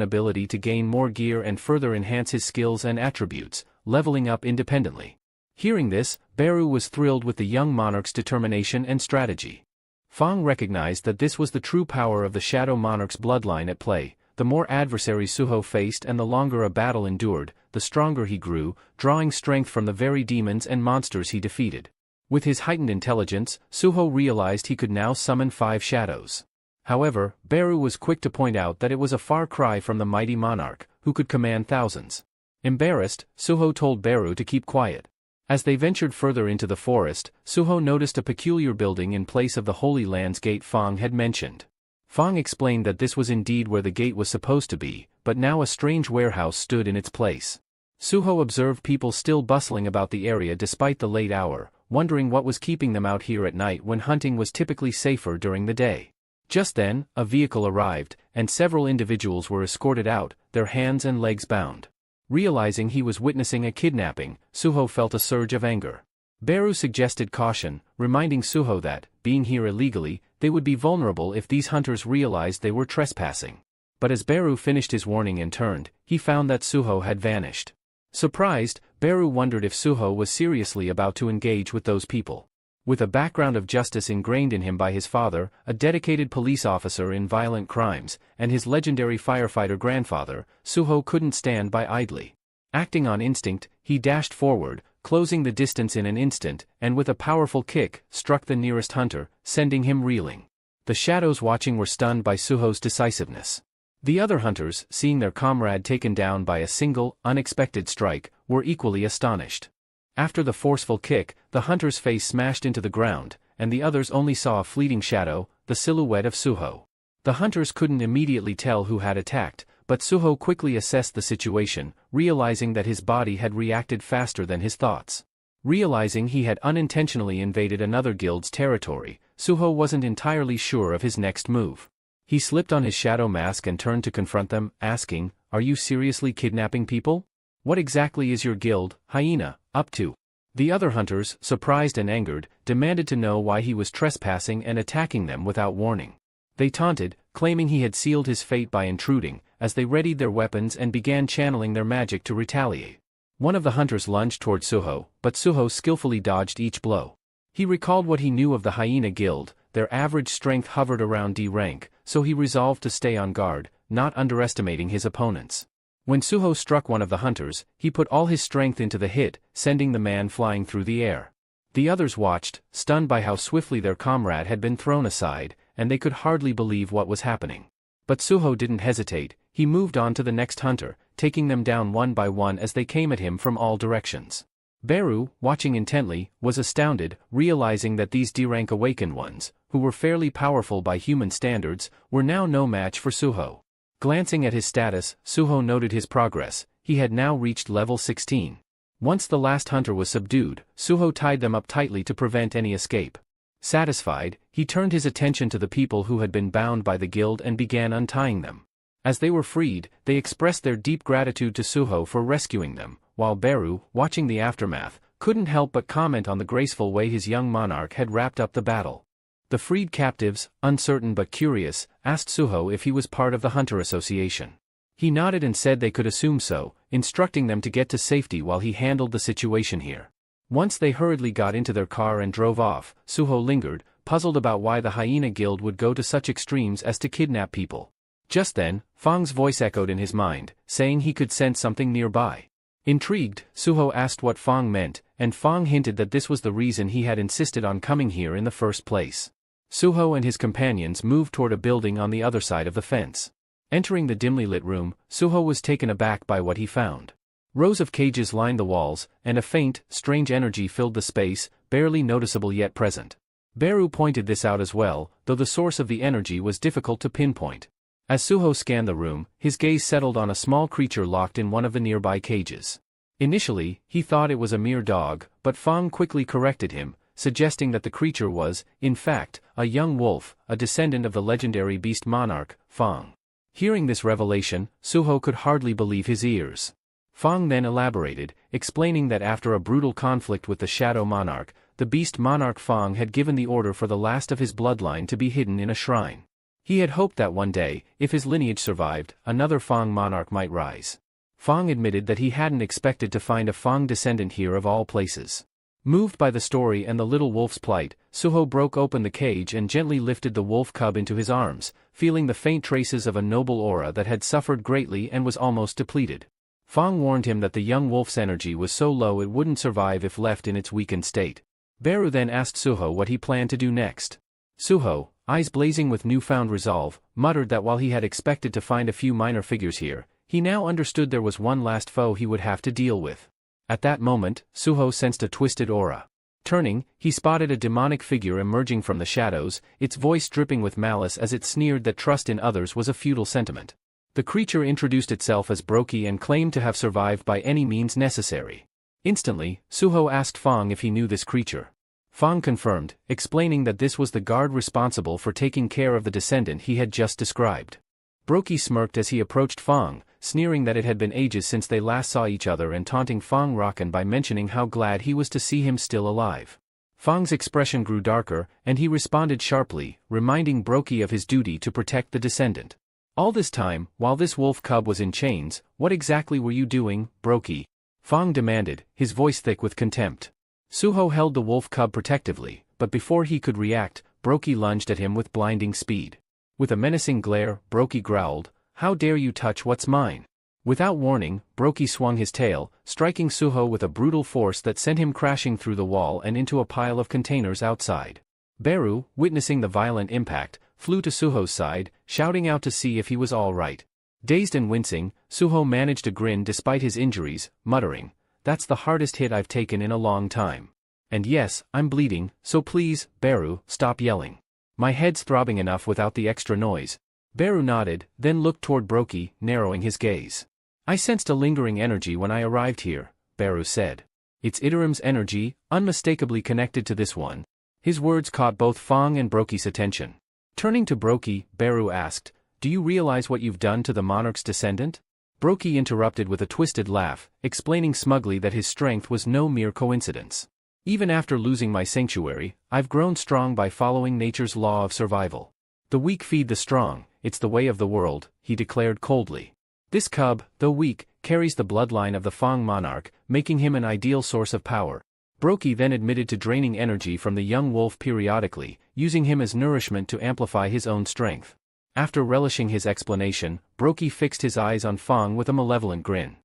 Speaker 1: ability to gain more gear and further enhance his skills and attributes, leveling up independently. Hearing this, Beru was thrilled with the young monarch's determination and strategy. Fang recognized that this was the true power of the Shadow Monarch's bloodline at play. The more adversaries Suho faced and the longer a battle endured, the stronger he grew, drawing strength from the very demons and monsters he defeated. With his heightened intelligence, Suho realized he could now summon 5 shadows. However, Beru was quick to point out that it was a far cry from the mighty monarch, who could command thousands. Embarrassed, Suho told Beru to keep quiet. As they ventured further into the forest, Suho noticed a peculiar building in place of the Holy Land's gate Fang had mentioned. Fang explained that this was indeed where the gate was supposed to be, but now a strange warehouse stood in its place. Suho observed people still bustling about the area despite the late hour, wondering what was keeping them out here at night when hunting was typically safer during the day. Just then, a vehicle arrived, and several individuals were escorted out, their hands and legs bound. Realizing he was witnessing a kidnapping, Suho felt a surge of anger. Beru suggested caution, reminding Suho that, being here illegally, they would be vulnerable if these hunters realized they were trespassing. But as Beru finished his warning and turned, he found that Suho had vanished. Surprised, Beru wondered if Suho was seriously about to engage with those people. With a background of justice ingrained in him by his father, a dedicated police officer in violent crimes, and his legendary firefighter grandfather, Suho couldn't stand by idly. Acting on instinct, he dashed forward, closing the distance in an instant, and with a powerful kick, struck the nearest hunter, sending him reeling. The shadows watching were stunned by Suho's decisiveness. The other hunters, seeing their comrade taken down by a single, unexpected strike, were equally astonished. After the forceful kick, the hunter's face smashed into the ground, and the others only saw a fleeting shadow, the silhouette of Suho. The hunters couldn't immediately tell who had attacked, but Suho quickly assessed the situation, realizing that his body had reacted faster than his thoughts. Realizing he had unintentionally invaded another guild's territory, Suho wasn't entirely sure of his next move. He slipped on his shadow mask and turned to confront them, asking, "Are you seriously kidnapping people? What exactly is your guild, Hyena, up to?" The other hunters, surprised and angered, demanded to know why he was trespassing and attacking them without warning. They taunted, claiming he had sealed his fate by intruding, as they readied their weapons and began channeling their magic to retaliate. One of the hunters lunged toward Suho, but Suho skillfully dodged each blow. He recalled what he knew of the Hyena Guild. Their average strength hovered around D rank, so he resolved to stay on guard, not underestimating his opponents. When Suho struck one of the hunters, he put all his strength into the hit, sending the man flying through the air. The others watched, stunned by how swiftly their comrade had been thrown aside, and they could hardly believe what was happening. But Suho didn't hesitate. He moved on to the next hunter, taking them down one by one as they came at him from all directions. Beru, watching intently, was astounded, realizing that these D-rank awakened ones, who were fairly powerful by human standards, were now no match for Suho. Glancing at his status, Suho noted his progress. He had now reached level 16. Once the last hunter was subdued, Suho tied them up tightly to prevent any escape. Satisfied, he turned his attention to the people who had been bound by the guild and began untying them. As they were freed, they expressed their deep gratitude to Suho for rescuing them, while Beru, watching the aftermath, couldn't help but comment on the graceful way his young monarch had wrapped up the battle. The freed captives, uncertain but curious, asked Suho if he was part of the Hunter Association. He nodded and said they could assume so, instructing them to get to safety while he handled the situation here. Once they hurriedly got into their car and drove off, Suho lingered, puzzled about why the Hyena Guild would go to such extremes as to kidnap people. Just then, Fang's voice echoed in his mind, saying he could sense something nearby. Intrigued, Suho asked what Fang meant, and Fang hinted that this was the reason he had insisted on coming here in the first place. Suho and his companions moved toward a building on the other side of the fence. Entering the dimly lit room, Suho was taken aback by what he found. Rows of cages lined the walls, and a faint, strange energy filled the space, barely noticeable yet present. Beru pointed this out as well, though the source of the energy was difficult to pinpoint. As Suho scanned the room, his gaze settled on a small creature locked in one of the nearby cages. Initially, he thought it was a mere dog, but Fang quickly corrected him, suggesting that the creature was, in fact, a young wolf, a descendant of the legendary beast monarch, Fang. Hearing this revelation, Suho could hardly believe his ears. Fang then elaborated, explaining that after a brutal conflict with the Shadow Monarch, the beast monarch Fang had given the order for the last of his bloodline to be hidden in a shrine. He had hoped that one day, if his lineage survived, another Fang monarch might rise. Fang admitted that he hadn't expected to find a Fang descendant here of all places. Moved by the story and the little wolf's plight, Suho broke open the cage and gently lifted the wolf cub into his arms, feeling the faint traces of a noble aura that had suffered greatly and was almost depleted. Fang warned him that the young wolf's energy was so low it wouldn't survive if left in its weakened state. Beru then asked Suho what he planned to do next. Suho, eyes blazing with newfound resolve, muttered that while he had expected to find a few minor figures here, he now understood there was one last foe he would have to deal with. At that moment, Suho sensed a twisted aura. Turning, he spotted a demonic figure emerging from the shadows, its voice dripping with malice as it sneered that trust in others was a futile sentiment. The creature introduced itself as Brokey and claimed to have survived by any means necessary. Instantly, Suho asked Fang if he knew this creature. Fang confirmed, explaining that this was the guard responsible for taking care of the descendant he had just described. Brokey smirked as he approached Fang, sneering that it had been ages since they last saw each other and taunting Fang Rakan by mentioning how glad he was to see him still alive. Fang's expression grew darker, and he responded sharply, reminding Brokey of his duty to protect the descendant. All this time, while this wolf cub was in chains, what exactly were you doing, Brokey? Fang demanded, his voice thick with contempt. Suho held the wolf cub protectively, but before he could react, Brokey lunged at him with blinding speed. With a menacing glare, Brokey growled, "How dare you touch what's mine?" Without warning, Brokey swung his tail, striking Suho with a brutal force that sent him crashing through the wall and into a pile of containers outside. Beru, witnessing the violent impact, flew to Suho's side, shouting out to see if he was all right. Dazed and wincing, Suho managed to grin despite his injuries, muttering, "That's the hardest hit I've taken in a long time. And yes, I'm bleeding, so please, Beru, stop yelling. My head's throbbing enough without the extra noise." Beru nodded, then looked toward Brokey, narrowing his gaze. "I sensed a lingering energy when I arrived here," Beru said. "It's Iterim's energy, unmistakably connected to this one." His words caught both Fang and Brokey's attention. Turning to Brokey, Beru asked, "Do you realize what you've done to the monarch's descendant?" Brokey interrupted with a twisted laugh, explaining smugly that his strength was no mere coincidence. "Even after losing my sanctuary, I've grown strong by following nature's law of survival. The weak feed the strong, it's the way of the world," he declared coldly. "This cub, though weak, carries the bloodline of the Fang monarch, making him an ideal source of power." Brokey then admitted to draining energy from the young wolf periodically, using him as nourishment to amplify his own strength. After relishing his explanation, Brokey fixed his eyes on Fang with a malevolent grin.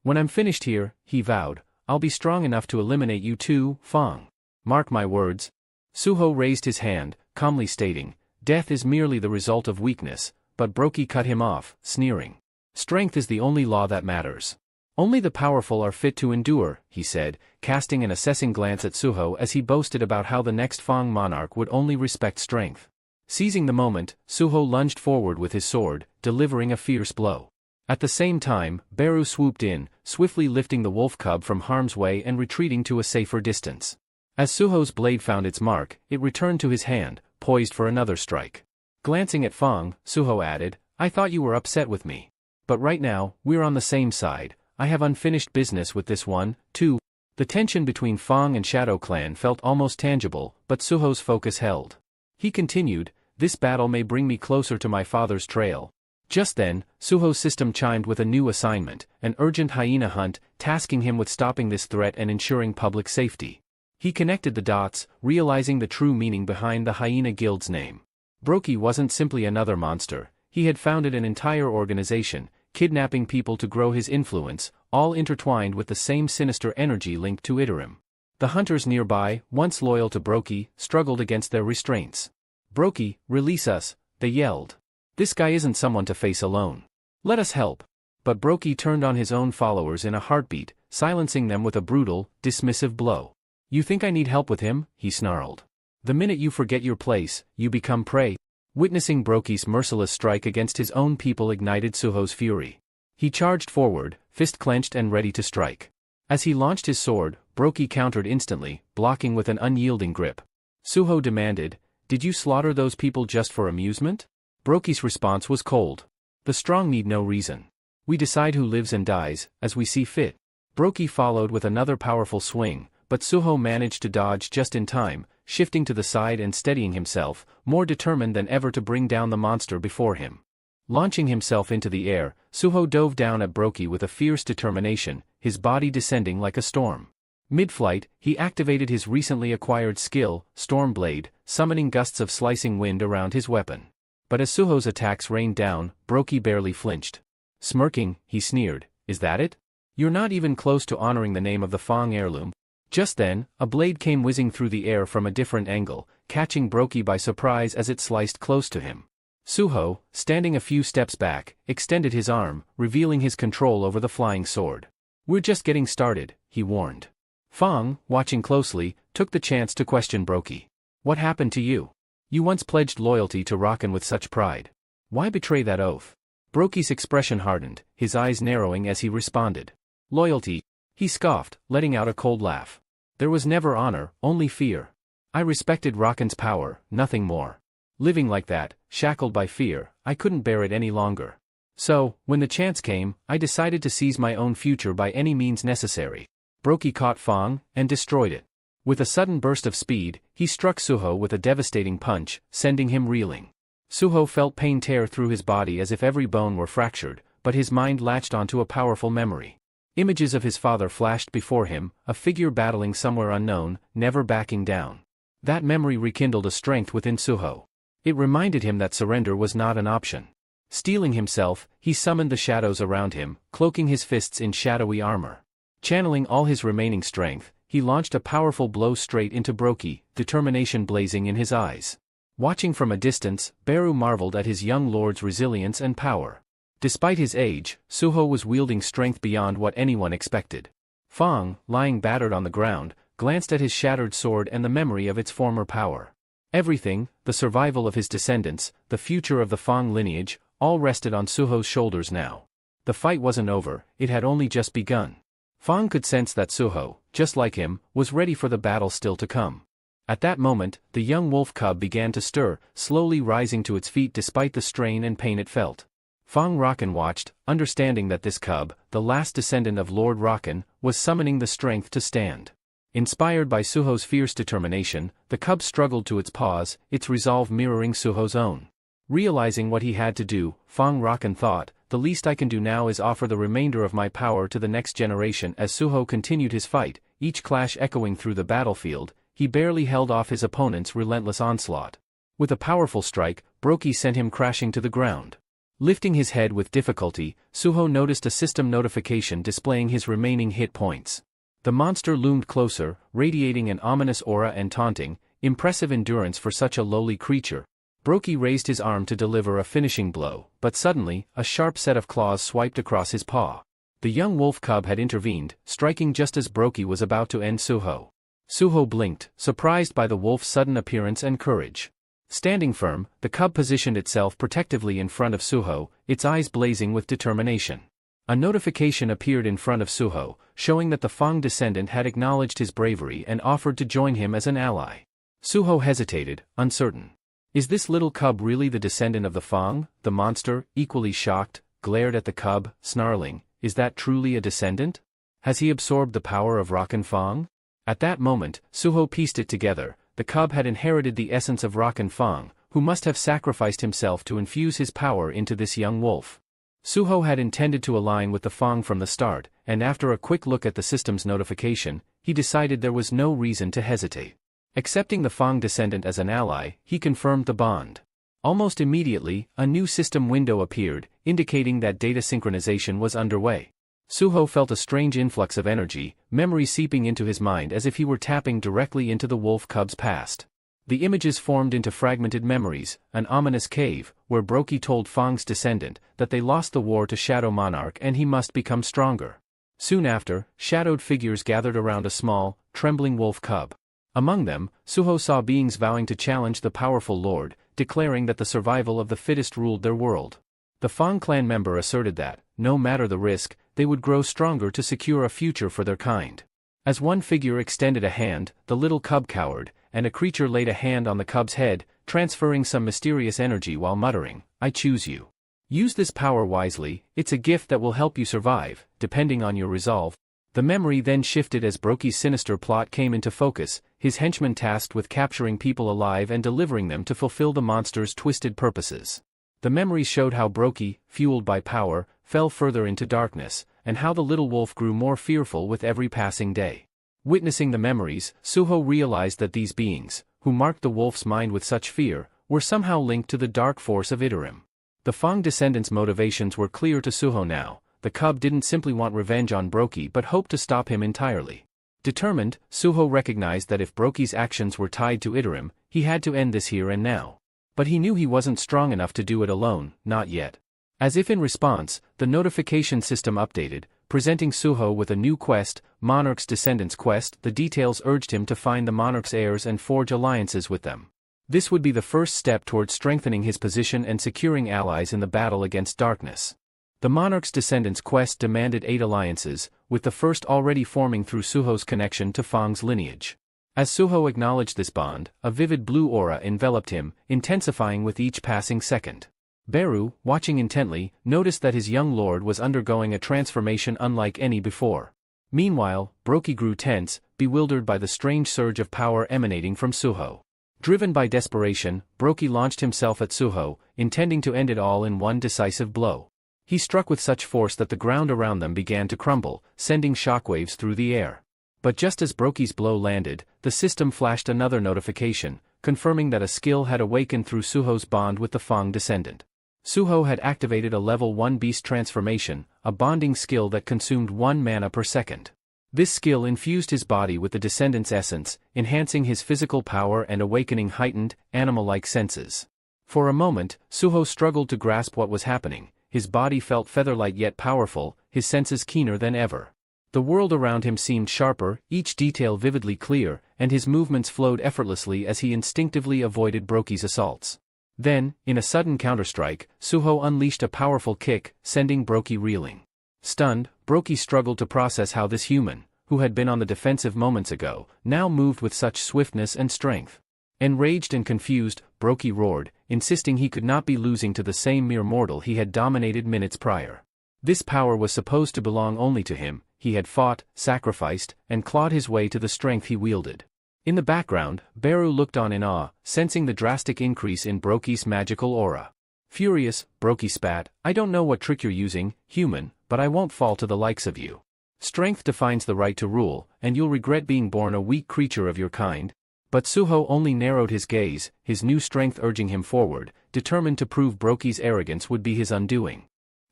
Speaker 1: "When I'm finished here," he vowed, "I'll be strong enough to eliminate you too, Fang. Mark my words." Suho raised his hand, calmly stating, "Death is merely the result of weakness," but Brokey cut him off, sneering. "Strength is the only law that matters. Only the powerful are fit to endure, he said, casting an assessing glance at Suho as he boasted about how the next Fang monarch would only respect strength. Seizing the moment, Suho lunged forward with his sword, delivering a fierce blow. At the same time, Beru swooped in, swiftly lifting the wolf cub from harm's way and retreating to a safer distance. As Suho's blade found its mark, it returned to his hand, poised for another strike. Glancing at Fang, Suho added, "I thought you were upset with me. But right now, we're on the same side. I have unfinished business with this one, too." The tension between Fang and Shadow Clan felt almost tangible, but Suho's focus held. He continued, "This battle may bring me closer to my father's trail." Just then, Suho's system chimed with a new assignment, an urgent hyena hunt, tasking him with stopping this threat and ensuring public safety. He connected the dots, realizing the true meaning behind the hyena guild's name. Brokey wasn't simply another monster, he had founded an entire organization, kidnapping people to grow his influence, all intertwined with the same sinister energy linked to Iterim. The hunters nearby, once loyal to Brokey, struggled against their restraints. "Brokey, release us," they yelled. "This guy isn't someone to face alone. Let us help." But Brokey turned on his own followers in a heartbeat, silencing them with a brutal, dismissive blow. "You think I need help with him?" he snarled. "The minute you forget your place, you become prey." Witnessing Brokey's merciless strike against his own people ignited Suho's fury. He charged forward, fist clenched and ready to strike. As he launched his sword, Brokey countered instantly, blocking with an unyielding grip. Suho demanded, "Did you slaughter those people just for amusement?" Brokey's response was cold. "The strong need no reason. We decide who lives and dies, as we see fit." Brokey followed with another powerful swing, but Suho managed to dodge just in time, shifting to the side and steadying himself, more determined than ever to bring down the monster before him. Launching himself into the air, Suho dove down at Brokey with a fierce determination, his body descending like a storm. Mid-flight, he activated his recently acquired skill, Storm Blade, summoning gusts of slicing wind around his weapon. But as Suho's attacks rained down, Brokey barely flinched. Smirking, he sneered, "Is that it? You're not even close to honoring the name of the Fang heirloom." Just then, a blade came whizzing through the air from a different angle, catching Brokey by surprise as it sliced close to him. Suho, standing a few steps back, extended his arm, revealing his control over the flying sword. "We're just getting started," he warned. Fang, watching closely, took the chance to question Brokey. "What happened to you? You once pledged loyalty to Rakan with such pride. Why betray that oath?" Brokey's expression hardened, his eyes narrowing as he responded. "Loyalty," he scoffed, letting out a cold laugh. "There was never honor, only fear. I respected Rakan's power, nothing more. Living like that, shackled by fear, I couldn't bear it any longer. So, when the chance came, I decided to seize my own future by any means necessary." Brokey caught Fang, and destroyed it. With a sudden burst of speed, he struck Suho with a devastating punch, sending him reeling. Suho felt pain tear through his body as if every bone were fractured, but his mind latched onto a powerful memory. Images of his father flashed before him, a figure battling somewhere unknown, never backing down. That memory rekindled a strength within Suho. It reminded him that surrender was not an option. Steeling himself, he summoned the shadows around him, cloaking his fists in shadowy armor. Channeling all his remaining strength, he launched a powerful blow straight into Brokey, determination blazing in his eyes. Watching from a distance, Beru marveled at his young lord's resilience and power. Despite his age, Suho was wielding strength beyond what anyone expected. Fang, lying battered on the ground, glanced at his shattered sword and the memory of its former power. Everything, the survival of his descendants, the future of the Fang lineage, all rested on Suho's shoulders now. The fight wasn't over, it had only just begun. Fang could sense that Suho, just like him, was ready for the battle still to come. At that moment, the young wolf cub began to stir, slowly rising to its feet despite the strain and pain it felt. Fang Rakan watched, understanding that this cub, the last descendant of Lord Rakan, was summoning the strength to stand. Inspired by Suho's fierce determination, the cub struggled to its paws, its resolve mirroring Suho's own. Realizing what he had to do, Fang Rakan thought, "The least I can do now is offer the remainder of my power to the next generation." As Suho continued his fight, each clash echoing through the battlefield, he barely held off his opponent's relentless onslaught. With a powerful strike, Brokey sent him crashing to the ground. Lifting his head with difficulty, Suho noticed a system notification displaying his remaining hit points. The monster loomed closer, radiating an ominous aura and taunting, impressive endurance for such a lowly creature. Brokey raised his arm to deliver a finishing blow, but suddenly, a sharp set of claws swiped across his paw. The young wolf cub had intervened, striking just as Brokey was about to end Suho. Suho blinked, surprised by the wolf's sudden appearance and courage. Standing firm, the cub positioned itself protectively in front of Suho, its eyes blazing with determination. A notification appeared in front of Suho, showing that the Fang descendant had acknowledged his bravery and offered to join him as an ally. Suho hesitated, uncertain. Is this little cub really the descendant of the Fang? The monster, equally shocked, glared at the cub, snarling, is that truly a descendant? Has he absorbed the power of Rakan Fang? At that moment, Suho pieced it together. The cub had inherited the essence of Rakan Fang, who must have sacrificed himself to infuse his power into this young wolf. Suho had intended to align with the Fang from the start, and after a quick look at the system's notification, he decided there was no reason to hesitate. Accepting the Fang descendant as an ally, he confirmed the bond. Almost immediately, a new system window appeared, indicating that data synchronization was underway. Suho felt a strange influx of energy, memory seeping into his mind as if he were tapping directly into the wolf cub's past. The images formed into fragmented memories, an ominous cave, where Brokey told Fang's descendant that they lost the war to Shadow Monarch and he must become stronger. Soon after, shadowed figures gathered around a small, trembling wolf cub. Among them, Suho saw beings vowing to challenge the powerful lord, declaring that the survival of the fittest ruled their world. The Fang clan member asserted that, no matter the risk, they would grow stronger to secure a future for their kind. As one figure extended a hand, the little cub cowered, and a creature laid a hand on the cub's head, transferring some mysterious energy while muttering, I choose you. Use this power wisely, it's a gift that will help you survive, depending on your resolve. The memory then shifted as Brokey's sinister plot came into focus, his henchmen tasked with capturing people alive and delivering them to fulfill the monster's twisted purposes. The memories showed how Brokey, fueled by power, fell further into darkness, and how the little wolf grew more fearful with every passing day. Witnessing the memories, Suho realized that these beings, who marked the wolf's mind with such fear, were somehow linked to the dark force of Iterim. The Fang descendants' motivations were clear to Suho now. The cub didn't simply want revenge on Brokey but hoped to stop him entirely. Determined, Suho recognized that if Brokey's actions were tied to Iterim, he had to end this here and now. But he knew he wasn't strong enough to do it alone, not yet. As if in response, the notification system updated, presenting Suho with a new quest, Monarch's Descendants Quest. The details urged him to find the Monarch's heirs and forge alliances with them. This would be the first step toward strengthening his position and securing allies in the battle against darkness. The Monarch's Descendants Quest demanded 8 alliances, with the first already forming through Suho's connection to Fang's lineage. As Suho acknowledged this bond, a vivid blue aura enveloped him, intensifying with each passing second. Beru, watching intently, noticed that his young lord was undergoing a transformation unlike any before. Meanwhile, Brokey grew tense, bewildered by the strange surge of power emanating from Suho. Driven by desperation, Brokey launched himself at Suho, intending to end it all in one decisive blow. He struck with such force that the ground around them began to crumble, sending shockwaves through the air. But just as Brokey's blow landed, the system flashed another notification, confirming that a skill had awakened through Suho's bond with the Fang descendant. Suho had activated a level 1 beast transformation, a bonding skill that consumed 1 mana per second. This skill infused his body with the descendant's essence, enhancing his physical power and awakening heightened, animal-like senses. For a moment, Suho struggled to grasp what was happening. His body felt feather-light yet powerful, his senses keener than ever. The world around him seemed sharper, each detail vividly clear, and his movements flowed effortlessly as he instinctively avoided Brokey's assaults. Then, in a sudden counterstrike, Suho unleashed a powerful kick, sending Brokey reeling. Stunned, Brokey struggled to process how this human, who had been on the defensive moments ago, now moved with such swiftness and strength. Enraged and confused, Brokey roared, insisting he could not be losing to the same mere mortal he had dominated minutes prior. This power was supposed to belong only to him. He had fought, sacrificed, and clawed his way to the strength he wielded. In the background, Beru looked on in awe, sensing the drastic increase in Brokey's magical aura. Furious, Brokey spat, I don't know what trick you're using, human, but I won't fall to the likes of you. Strength defines the right to rule, and you'll regret being born a weak creature of your kind. But Suho only narrowed his gaze, his new strength urging him forward, determined to prove Brokey's arrogance would be his undoing.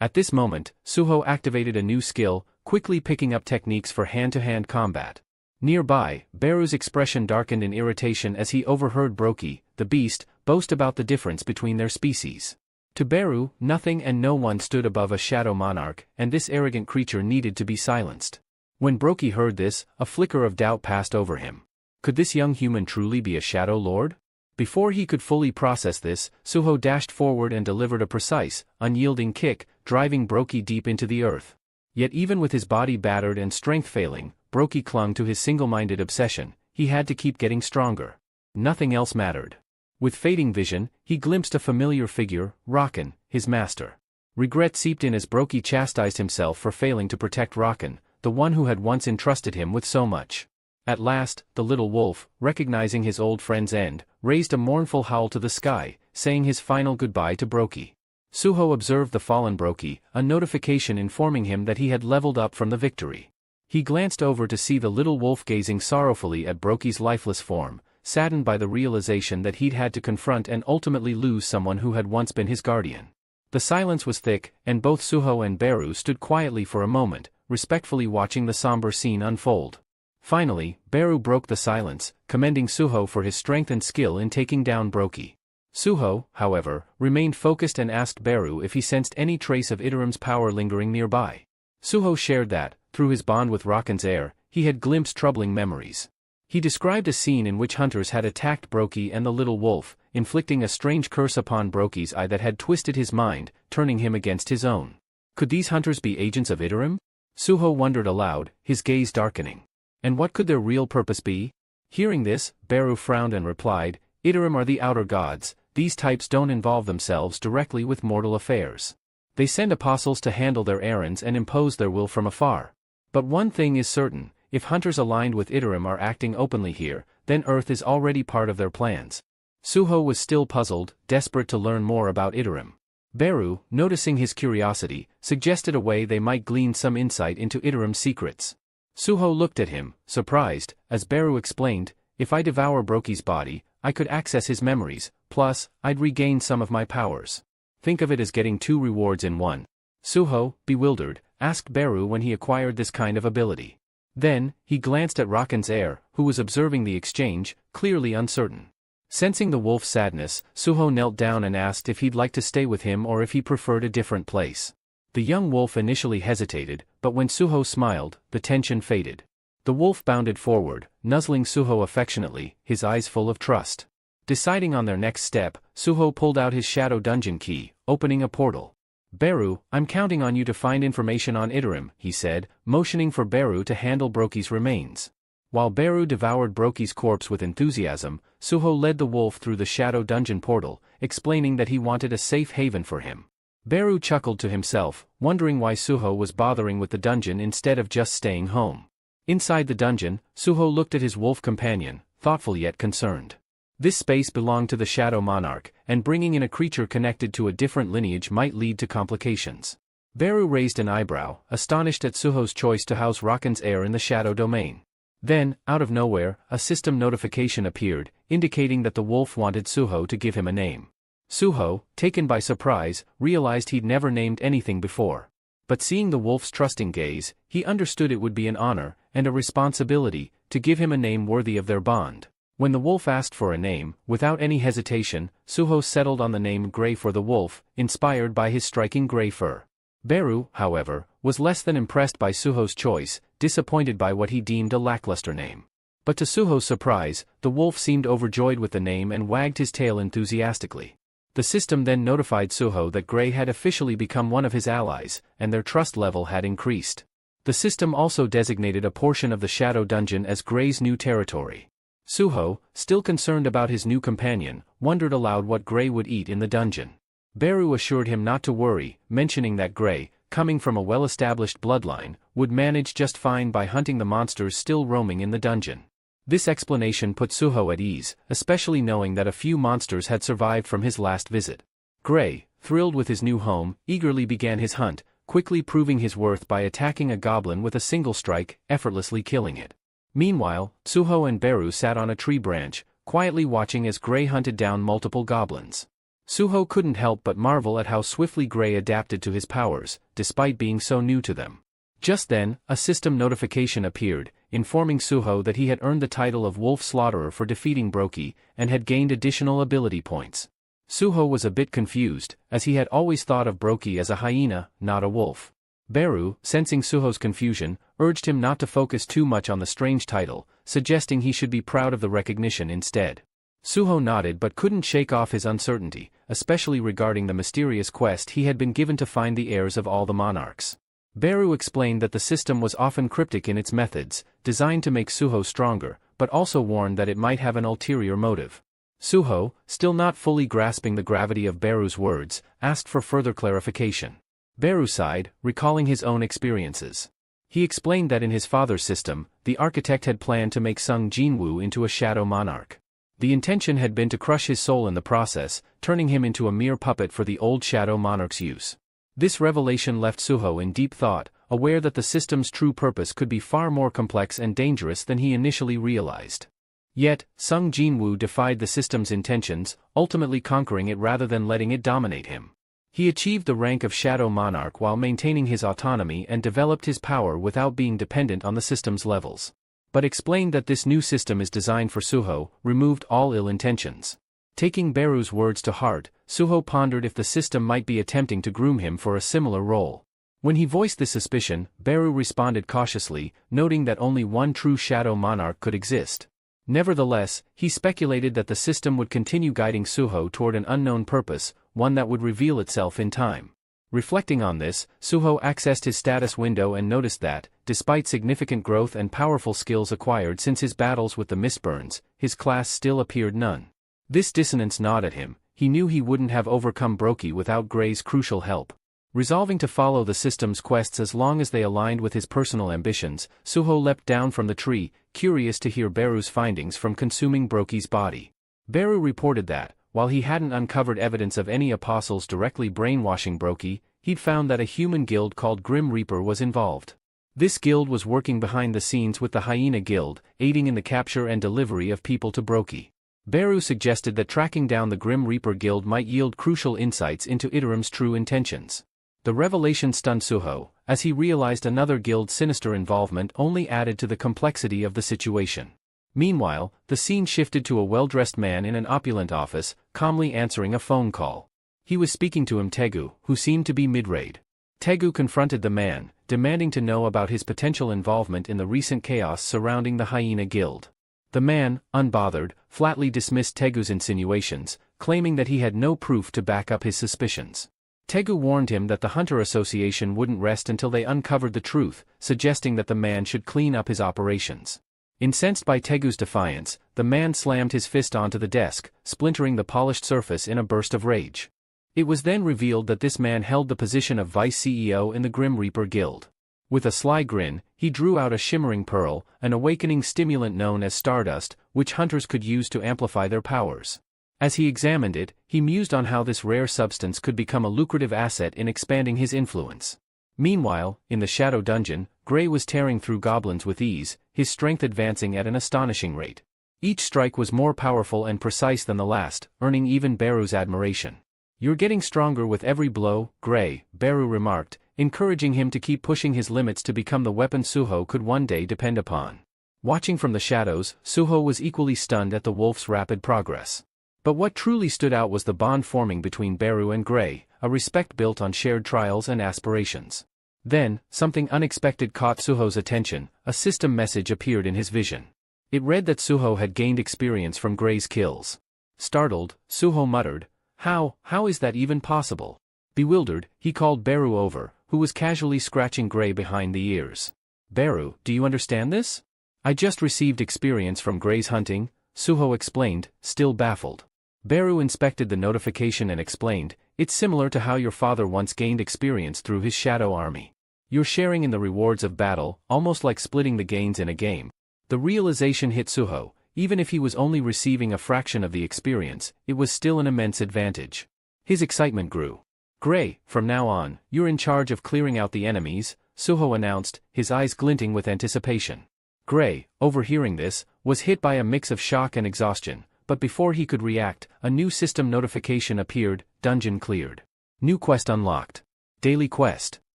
Speaker 1: At this moment, Suho activated a new skill, quickly picking up techniques for hand-to-hand combat. Nearby, Beru's expression darkened in irritation as he overheard Brokey, the beast, boast about the difference between their species. To Beru, nothing and no one stood above a shadow monarch, and this arrogant creature needed to be silenced. When Brokey heard this, a flicker of doubt passed over him. Could this young human truly be a shadow lord? Before he could fully process this, Suho dashed forward and delivered a precise, unyielding kick, driving Brokey deep into the earth. Yet even with his body battered and strength failing, Brokey clung to his single-minded obsession. He had to keep getting stronger. Nothing else mattered. With fading vision, he glimpsed a familiar figure, Rakan, his master. Regret seeped in as Brokey chastised himself for failing to protect Rakan, the one who had once entrusted him with so much. At last, the little wolf, recognizing his old friend's end, raised a mournful howl to the sky, saying his final goodbye to Brokey. Suho observed the fallen Brokey, a notification informing him that he had leveled up from the victory. He glanced over to see the little wolf gazing sorrowfully at Brokey's lifeless form, saddened by the realization that he'd had to confront and ultimately lose someone who had once been his guardian. The silence was thick, and both Suho and Beru stood quietly for a moment, respectfully watching the somber scene unfold. Finally, Beru broke the silence, commending Suho for his strength and skill in taking down Brokey. Suho, however, remained focused and asked Beru if he sensed any trace of Iterim's power lingering nearby. Suho shared that, through his bond with Rakan's heir, he had glimpsed troubling memories. He described a scene in which hunters had attacked Brokey and the little wolf, inflicting a strange curse upon Brokey's eye that had twisted his mind, turning him against his own. Could these hunters be agents of Iterim? Suho wondered aloud, his gaze darkening. And what could their real purpose be? Hearing this, Beru frowned and replied, Iterim are the outer gods. These types don't involve themselves directly with mortal affairs. They send apostles to handle their errands and impose their will from afar. But one thing is certain, if hunters aligned with Iterim are acting openly here, then Earth is already part of their plans. Suho was still puzzled, desperate to learn more about Iterim. Beru, noticing his curiosity, suggested a way they might glean some insight into Iterim's secrets. Suho looked at him, surprised, as Beru explained, if I devour Brokey's body, I could access his memories, plus, I'd regain some of my powers. Think of it as getting two rewards in one. Suho, bewildered, asked Beru when he acquired this kind of ability. Then, he glanced at Rakan's heir, who was observing the exchange, clearly uncertain. Sensing the wolf's sadness, Suho knelt down and asked if he'd like to stay with him or if he preferred a different place. The young wolf initially hesitated, but when Suho smiled, the tension faded. The wolf bounded forward, nuzzling Suho affectionately, his eyes full of trust. Deciding on their next step, Suho pulled out his shadow dungeon key, opening a portal. Beru, I'm counting on you to find information on Iterim, he said, motioning for Beru to handle Brokey's remains. While Beru devoured Brokey's corpse with enthusiasm, Suho led the wolf through the shadow dungeon portal, explaining that he wanted a safe haven for him. Beru chuckled to himself, wondering why Suho was bothering with the dungeon instead of just staying home. Inside the dungeon, Suho looked at his wolf companion, thoughtful yet concerned. This space belonged to the Shadow Monarch, and bringing in a creature connected to a different lineage might lead to complications. Beru raised an eyebrow, astonished at Suho's choice to house Rakan's heir in the Shadow Domain. Then, out of nowhere, a system notification appeared, indicating that the wolf wanted Suho to give him a name. Suho, taken by surprise, realized he'd never named anything before. But seeing the wolf's trusting gaze, he understood it would be an honor, and a responsibility, to give him a name worthy of their bond. When the wolf asked for a name, without any hesitation, Suho settled on the name Gray for the wolf, inspired by his striking gray fur. Beru, however, was less than impressed by Suho's choice, disappointed by what he deemed a lackluster name. But to Suho's surprise, the wolf seemed overjoyed with the name and wagged his tail enthusiastically. The system then notified Suho that Gray had officially become one of his allies, and their trust level had increased. The system also designated a portion of the Shadow Dungeon as Gray's new territory. Suho, still concerned about his new companion, wondered aloud what Gray would eat in the dungeon. Beru assured him not to worry, mentioning that Gray, coming from a well-established bloodline, would manage just fine by hunting the monsters still roaming in the dungeon. This explanation put Suho at ease, especially knowing that a few monsters had survived from his last visit. Gray, thrilled with his new home, eagerly began his hunt, quickly proving his worth by attacking a goblin with a single strike, effortlessly killing it. Meanwhile, Suho and Beru sat on a tree branch, quietly watching as Gray hunted down multiple goblins. Suho couldn't help but marvel at how swiftly Gray adapted to his powers, despite being so new to them. Just then, a system notification appeared, informing Suho that he had earned the title of Wolf Slaughterer for defeating Brokey, and had gained additional ability points. Suho was a bit confused, as he had always thought of Brokey as a hyena, not a wolf. Beru, sensing Suho's confusion, urged him not to focus too much on the strange title, suggesting he should be proud of the recognition instead. Suho nodded but couldn't shake off his uncertainty, especially regarding the mysterious quest he had been given to find the heirs of all the monarchs. Beru explained that the system was often cryptic in its methods, designed to make Suho stronger, but also warned that it might have an ulterior motive. Suho, still not fully grasping the gravity of Beru's words, asked for further clarification. Beru sighed, recalling his own experiences. He explained that in his father's system, the architect had planned to make Sung Jinwoo into a shadow monarch. The intention had been to crush his soul in the process, turning him into a mere puppet for the old shadow monarch's use. This revelation left Suho in deep thought, aware that the system's true purpose could be far more complex and dangerous than he initially realized. Yet, Sung Jinwoo defied the system's intentions, ultimately conquering it rather than letting it dominate him. He achieved the rank of Shadow Monarch while maintaining his autonomy and developed his power without being dependent on the system's levels. But explained that this new system is designed for Suho, removed all ill intentions. Taking Beru's words to heart, Suho pondered if the system might be attempting to groom him for a similar role. When he voiced this suspicion, Beru responded cautiously, noting that only one true Shadow Monarch could exist. Nevertheless, he speculated that the system would continue guiding Suho toward an unknown purpose, one that would reveal itself in time. Reflecting on this, Suho accessed his status window and noticed that, despite significant growth and powerful skills acquired since his battles with the Mistburns, his class still appeared none. This dissonance gnawed at him. He knew he wouldn't have overcome Brokey without Gray's crucial help. Resolving to follow the system's quests as long as they aligned with his personal ambitions, Suho leapt down from the tree, curious to hear Beru's findings from consuming Brokey's body. Beru reported that, while he hadn't uncovered evidence of any apostles directly brainwashing Brokey, he'd found that a human guild called Grim Reaper was involved. This guild was working behind the scenes with the Hyena Guild, aiding in the capture and delivery of people to Brokey. Beru suggested that tracking down the Grim Reaper Guild might yield crucial insights into Iterim's true intentions. The revelation stunned Suho, as he realized another guild's sinister involvement only added to the complexity of the situation. Meanwhile, the scene shifted to a well-dressed man in an opulent office, calmly answering a phone call. He was speaking to Tegu, who seemed to be mid-raid. Tegu confronted the man, demanding to know about his potential involvement in the recent chaos surrounding the Hyena Guild. The man, unbothered, flatly dismissed Tegu's insinuations, claiming that he had no proof to back up his suspicions. Tegu warned him that the Hunter Association wouldn't rest until they uncovered the truth, suggesting that the man should clean up his operations. Incensed by Tegu's defiance, the man slammed his fist onto the desk, splintering the polished surface in a burst of rage. It was then revealed that this man held the position of vice CEO in the Grim Reaper Guild. With a sly grin, he drew out a shimmering pearl, an awakening stimulant known as stardust, which hunters could use to amplify their powers. As he examined it, he mused on how this rare substance could become a lucrative asset in expanding his influence. Meanwhile, in the Shadow Dungeon, Gray was tearing through goblins with ease, his strength advancing at an astonishing rate. Each strike was more powerful and precise than the last, earning even Beru's admiration. "You're getting stronger with every blow, Gray," Beru remarked, encouraging him to keep pushing his limits to become the weapon Suho could one day depend upon. Watching from the shadows, Suho was equally stunned at the wolf's rapid progress. But what truly stood out was the bond forming between Beru and Gray, a respect built on shared trials and aspirations. Then, something unexpected caught Suho's attention. A system message appeared in his vision. It read that Suho had gained experience from Gray's kills. Startled, Suho muttered, How is that even possible?" Bewildered, he called Beru over, who was casually scratching Gray behind the ears. "Beru, do you understand this?" "I just received experience from Gray's hunting," Suho explained, still baffled. Beru inspected the notification and explained, "It's similar to how your father once gained experience through his shadow army. You're sharing in the rewards of battle, almost like splitting the gains in a game." The realization hit Suho. Even if he was only receiving a fraction of the experience, it was still an immense advantage. His excitement grew. "Gray, from now on, you're in charge of clearing out the enemies," Suho announced, his eyes glinting with anticipation. Gray, overhearing this, was hit by a mix of shock and exhaustion, but before he could react, a new system notification appeared: "Dungeon cleared. New quest unlocked. Daily quest."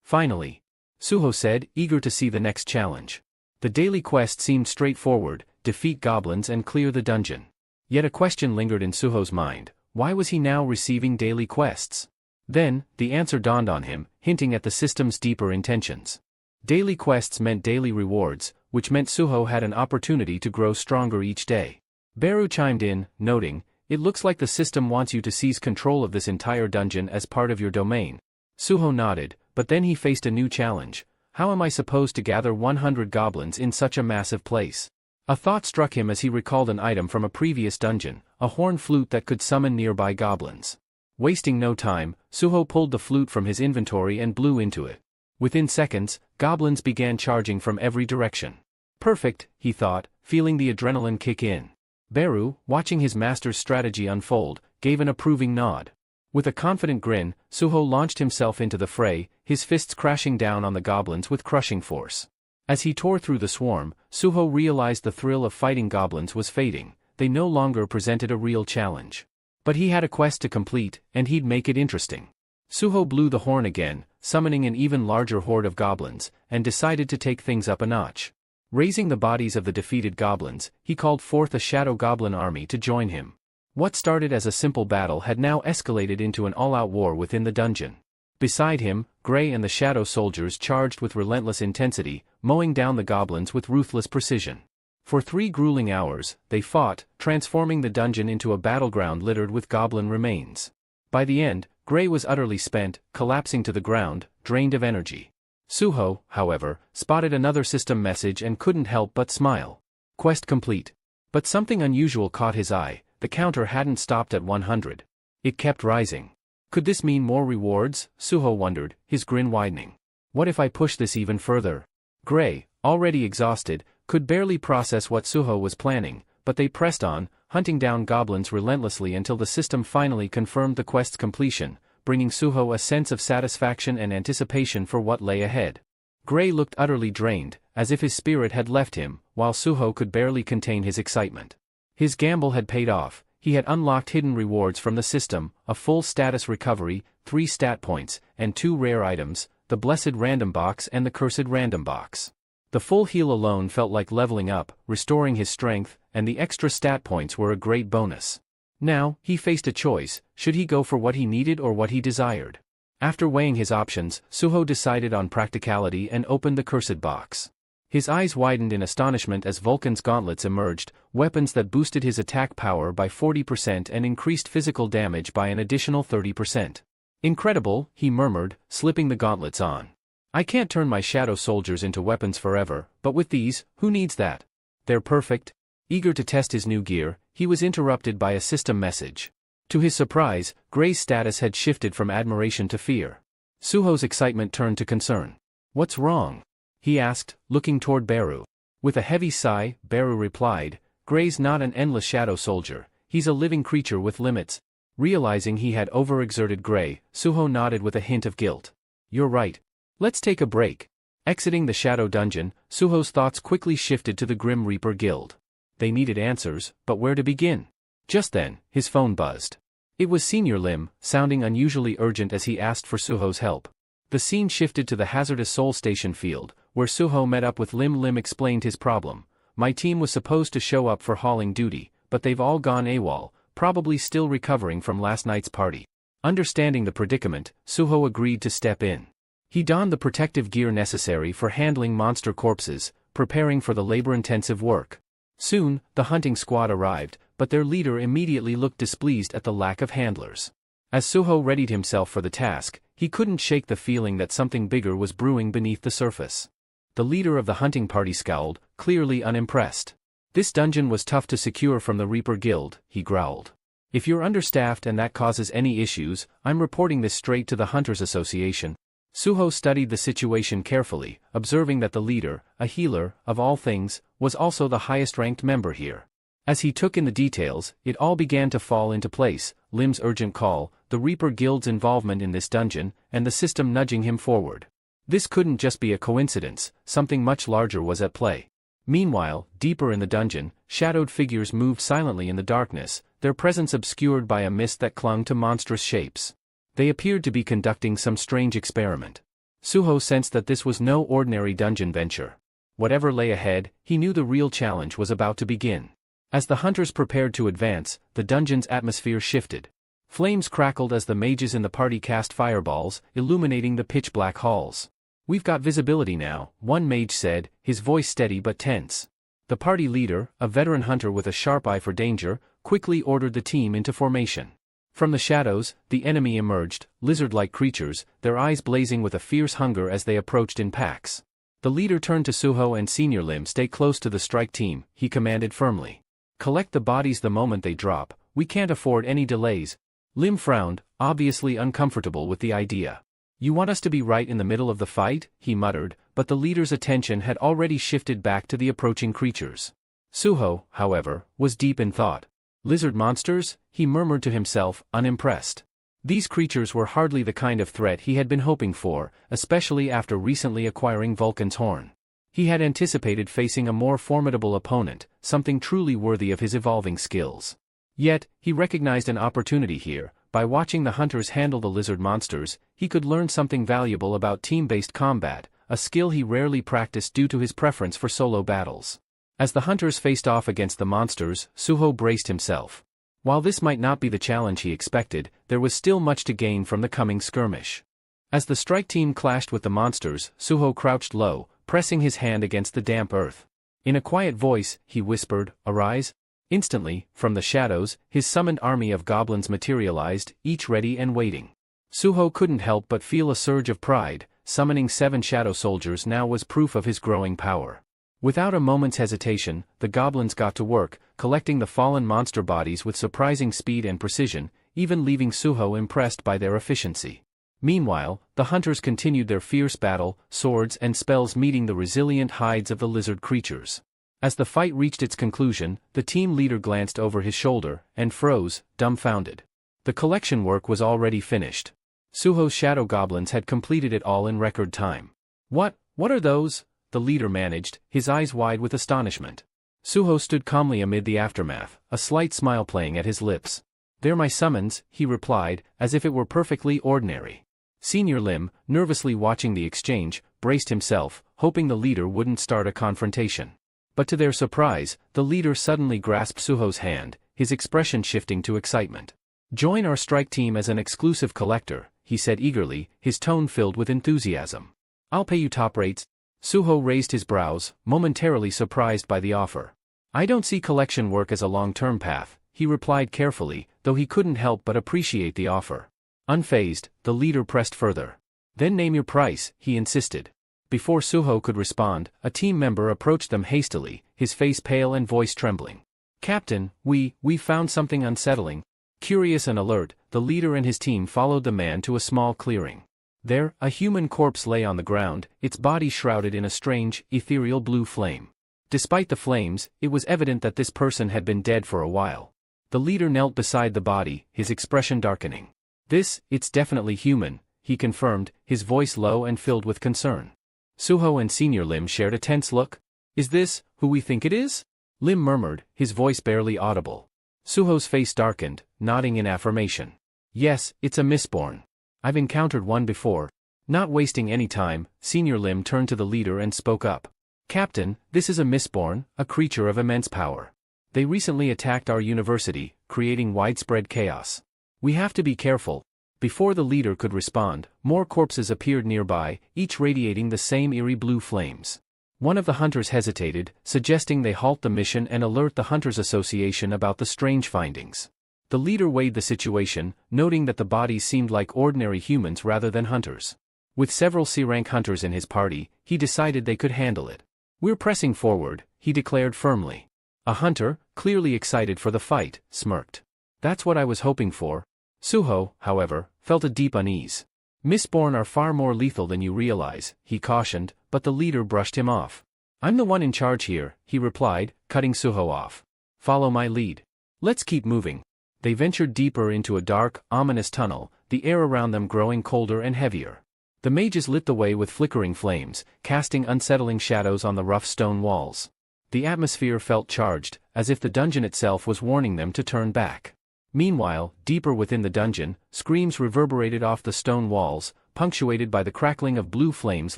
Speaker 1: "Finally," Suho said, eager to see the next challenge. The daily quest seemed straightforward: defeat goblins and clear the dungeon. Yet a question lingered in Suho's mind: Why was he now receiving daily quests? Then, the answer dawned on him, hinting at the system's deeper intentions. Daily quests meant daily rewards, which meant Suho had an opportunity to grow stronger each day. Beru chimed in, noting, "It looks like the system wants you to seize control of this entire dungeon as part of your domain." Suho nodded, but then he faced a new challenge. How am I supposed to gather 100 goblins in such a massive place? A thought struck him as he recalled an item from a previous dungeon, a horn flute that could summon nearby goblins. Wasting no time, Suho pulled the flute from his inventory and blew into it. Within seconds, goblins began charging from every direction. Perfect, he thought, feeling the adrenaline kick in. Beru, watching his master's strategy unfold, gave an approving nod. With a confident grin, Suho launched himself into the fray, his fists crashing down on the goblins with crushing force. As he tore through the swarm, Suho realized the thrill of fighting goblins was fading. They no longer presented a real challenge. But he had a quest to complete, and he'd make it interesting. Suho blew the horn again, summoning an even larger horde of goblins, and decided to take things up a notch. Raising the bodies of the defeated goblins, he called forth a shadow goblin army to join him. What started as a simple battle had now escalated into an all-out war within the dungeon. Beside him, Gray and the shadow soldiers charged with relentless intensity, mowing down the goblins with ruthless precision. For 3 grueling hours, they fought, transforming the dungeon into a battleground littered with goblin remains. By the end, Gray was utterly spent, collapsing to the ground, drained of energy. Suho, however, spotted another system message and couldn't help but smile. Quest complete. But something unusual caught his eye. The counter hadn't stopped at 100. It kept rising. Could this mean more rewards? Suho wondered, his grin widening. What if I push this even further? Gray, already exhausted, could barely process what Suho was planning, but they pressed on, hunting down goblins relentlessly until the system finally confirmed the quest's completion, bringing Suho a sense of satisfaction and anticipation for what lay ahead. Gray looked utterly drained, as if his spirit had left him, while Suho could barely contain his excitement. His gamble had paid off. He had unlocked hidden rewards from the system, a full status recovery, 3 stat points, and 2 rare items, the blessed random box and the cursed random box. The full heal alone felt like leveling up, restoring his strength, and the extra stat points were a great bonus. Now, he faced a choice: should he go for what he needed or what he desired? After weighing his options, Suho decided on practicality and opened the cursed box. His eyes widened in astonishment as Vulcan's gauntlets emerged, weapons that boosted his attack power by 40% and increased physical damage by an additional 30%. Incredible, he murmured, slipping the gauntlets on. I can't turn my shadow soldiers into weapons forever, but with these, who needs that? They're perfect. Eager to test his new gear, he was interrupted by a system message. To his surprise, Gray's status had shifted from admiration to fear. Suho's excitement turned to concern. What's wrong? He asked, looking toward Beru. With a heavy sigh, Beru replied, Gray's not an endless shadow soldier, he's a living creature with limits. Realizing he had overexerted Gray, Suho nodded with a hint of guilt. You're right. Let's take a break. Exiting the shadow dungeon, Suho's thoughts quickly shifted to the Grim Reaper Guild. They needed answers, but where to begin? Just then, his phone buzzed. It was Senior Lim, sounding unusually urgent as he asked for Suho's help. The scene shifted to the hazardous Soul Station field, where Suho met up with Lim. Lim explained his problem. My team was supposed to show up for hauling duty, but they've all gone AWOL, probably still recovering from last night's party. Understanding the predicament, Suho agreed to step in. He donned the protective gear necessary for handling monster corpses, preparing for the labor-intensive work. Soon, the hunting squad arrived, but their leader immediately looked displeased at the lack of handlers. As Suho readied himself for the task, he couldn't shake the feeling that something bigger was brewing beneath the surface. The leader of the hunting party scowled, clearly unimpressed. This dungeon was tough to secure from the Reaper Guild, he growled. If you're understaffed and that causes any issues, I'm reporting this straight to the Hunters Association. Suho studied the situation carefully, observing that the leader, a healer, of all things, was also the highest-ranked member here. As he took in the details, it all began to fall into place: Lim's urgent call, the Reaper Guild's involvement in this dungeon, and the system nudging him forward. This couldn't just be a coincidence, something much larger was at play. Meanwhile, deeper in the dungeon, shadowed figures moved silently in the darkness, their presence obscured by a mist that clung to monstrous shapes. They appeared to be conducting some strange experiment. Suho sensed that this was no ordinary dungeon venture. Whatever lay ahead, he knew the real challenge was about to begin. As the hunters prepared to advance, the dungeon's atmosphere shifted. Flames crackled as the mages in the party cast fireballs, illuminating the pitch-black halls. "We've got visibility now," one mage said, his voice steady but tense. The party leader, a veteran hunter with a sharp eye for danger, quickly ordered the team into formation. From the shadows, the enemy emerged, lizard-like creatures, their eyes blazing with a fierce hunger as they approached in packs. The leader turned to Suho and Senior Lim. "Stay close to the strike team," he commanded firmly. "Collect the bodies the moment they drop, we can't afford any delays." Lim frowned, obviously uncomfortable with the idea. "You want us to be right in the middle of the fight?" he muttered, but the leader's attention had already shifted back to the approaching creatures. Suho, however, was deep in thought. "Lizard monsters?" he murmured to himself, unimpressed. These creatures were hardly the kind of threat he had been hoping for, especially after recently acquiring Vulcan's horn. He had anticipated facing a more formidable opponent, something truly worthy of his evolving skills. Yet, he recognized an opportunity here. By watching the hunters handle the lizard monsters, he could learn something valuable about team-based combat, a skill he rarely practiced due to his preference for solo battles. As the hunters faced off against the monsters, Suho braced himself. While this might not be the challenge he expected, there was still much to gain from the coming skirmish. As the strike team clashed with the monsters, Suho crouched low, pressing his hand against the damp earth. In a quiet voice, he whispered, "Arise." Instantly, from the shadows, his summoned army of goblins materialized, each ready and waiting. Suho couldn't help but feel a surge of pride. Summoning 7 shadow soldiers now was proof of his growing power. Without a moment's hesitation, the goblins got to work, collecting the fallen monster bodies with surprising speed and precision, even leaving Suho impressed by their efficiency. Meanwhile, the hunters continued their fierce battle, swords and spells meeting the resilient hides of the lizard creatures. As the fight reached its conclusion, the team leader glanced over his shoulder and froze, dumbfounded. The collection work was already finished. Suho's shadow goblins had completed it all in record time. What are those?" the leader managed, his eyes wide with astonishment. Suho stood calmly amid the aftermath, a slight smile playing at his lips. "They're my summons," he replied, as if it were perfectly ordinary. Senior Lim, nervously watching the exchange, braced himself, hoping the leader wouldn't start a confrontation. But to their surprise, the leader suddenly grasped Suho's hand, his expression shifting to excitement. "Join our strike team as an exclusive collector," he said eagerly, his tone filled with enthusiasm. "I'll pay you top rates." Suho raised his brows, momentarily surprised by the offer. "I don't see collection work as a long-term path," he replied carefully, though he couldn't help but appreciate the offer. Unfazed, the leader pressed further. "Then name your price," he insisted. Before Suho could respond, a team member approached them hastily, his face pale and voice trembling. "Captain, we found something unsettling." Curious and alert, the leader and his team followed the man to a small clearing. There, a human corpse lay on the ground, its body shrouded in a strange, ethereal blue flame. Despite the flames, it was evident that this person had been dead for a while. The leader knelt beside the body, his expression darkening. It's definitely human," he confirmed, his voice low and filled with concern. Suho and Senior Lim shared a tense look. "Is this who we think it is?" Lim murmured, his voice barely audible. Suho's face darkened, nodding in affirmation. "Yes, it's a mistborn. I've encountered one before." Not wasting any time, Senior Lim turned to the leader and spoke up. "Captain, this is a mistborn, a creature of immense power. They recently attacked our university, creating widespread chaos. We have to be careful." Before the leader could respond, more corpses appeared nearby, each radiating the same eerie blue flames. One of the hunters hesitated, suggesting they halt the mission and alert the Hunters Association about the strange findings. The leader weighed the situation, noting that the bodies seemed like ordinary humans rather than hunters. With several C-rank hunters in his party, he decided they could handle it. "We're pressing forward," he declared firmly. A hunter, clearly excited for the fight, smirked. "That's what I was hoping for." Suho, however, felt a deep unease. "Mistborn are far more lethal than you realize," he cautioned, but the leader brushed him off. "I'm the one in charge here," he replied, cutting Suho off. "Follow my lead. Let's keep moving." They ventured deeper into a dark, ominous tunnel, the air around them growing colder and heavier. The mages lit the way with flickering flames, casting unsettling shadows on the rough stone walls. The atmosphere felt charged, as if the dungeon itself was warning them to turn back. Meanwhile, deeper within the dungeon, screams reverberated off the stone walls, punctuated by the crackling of blue flames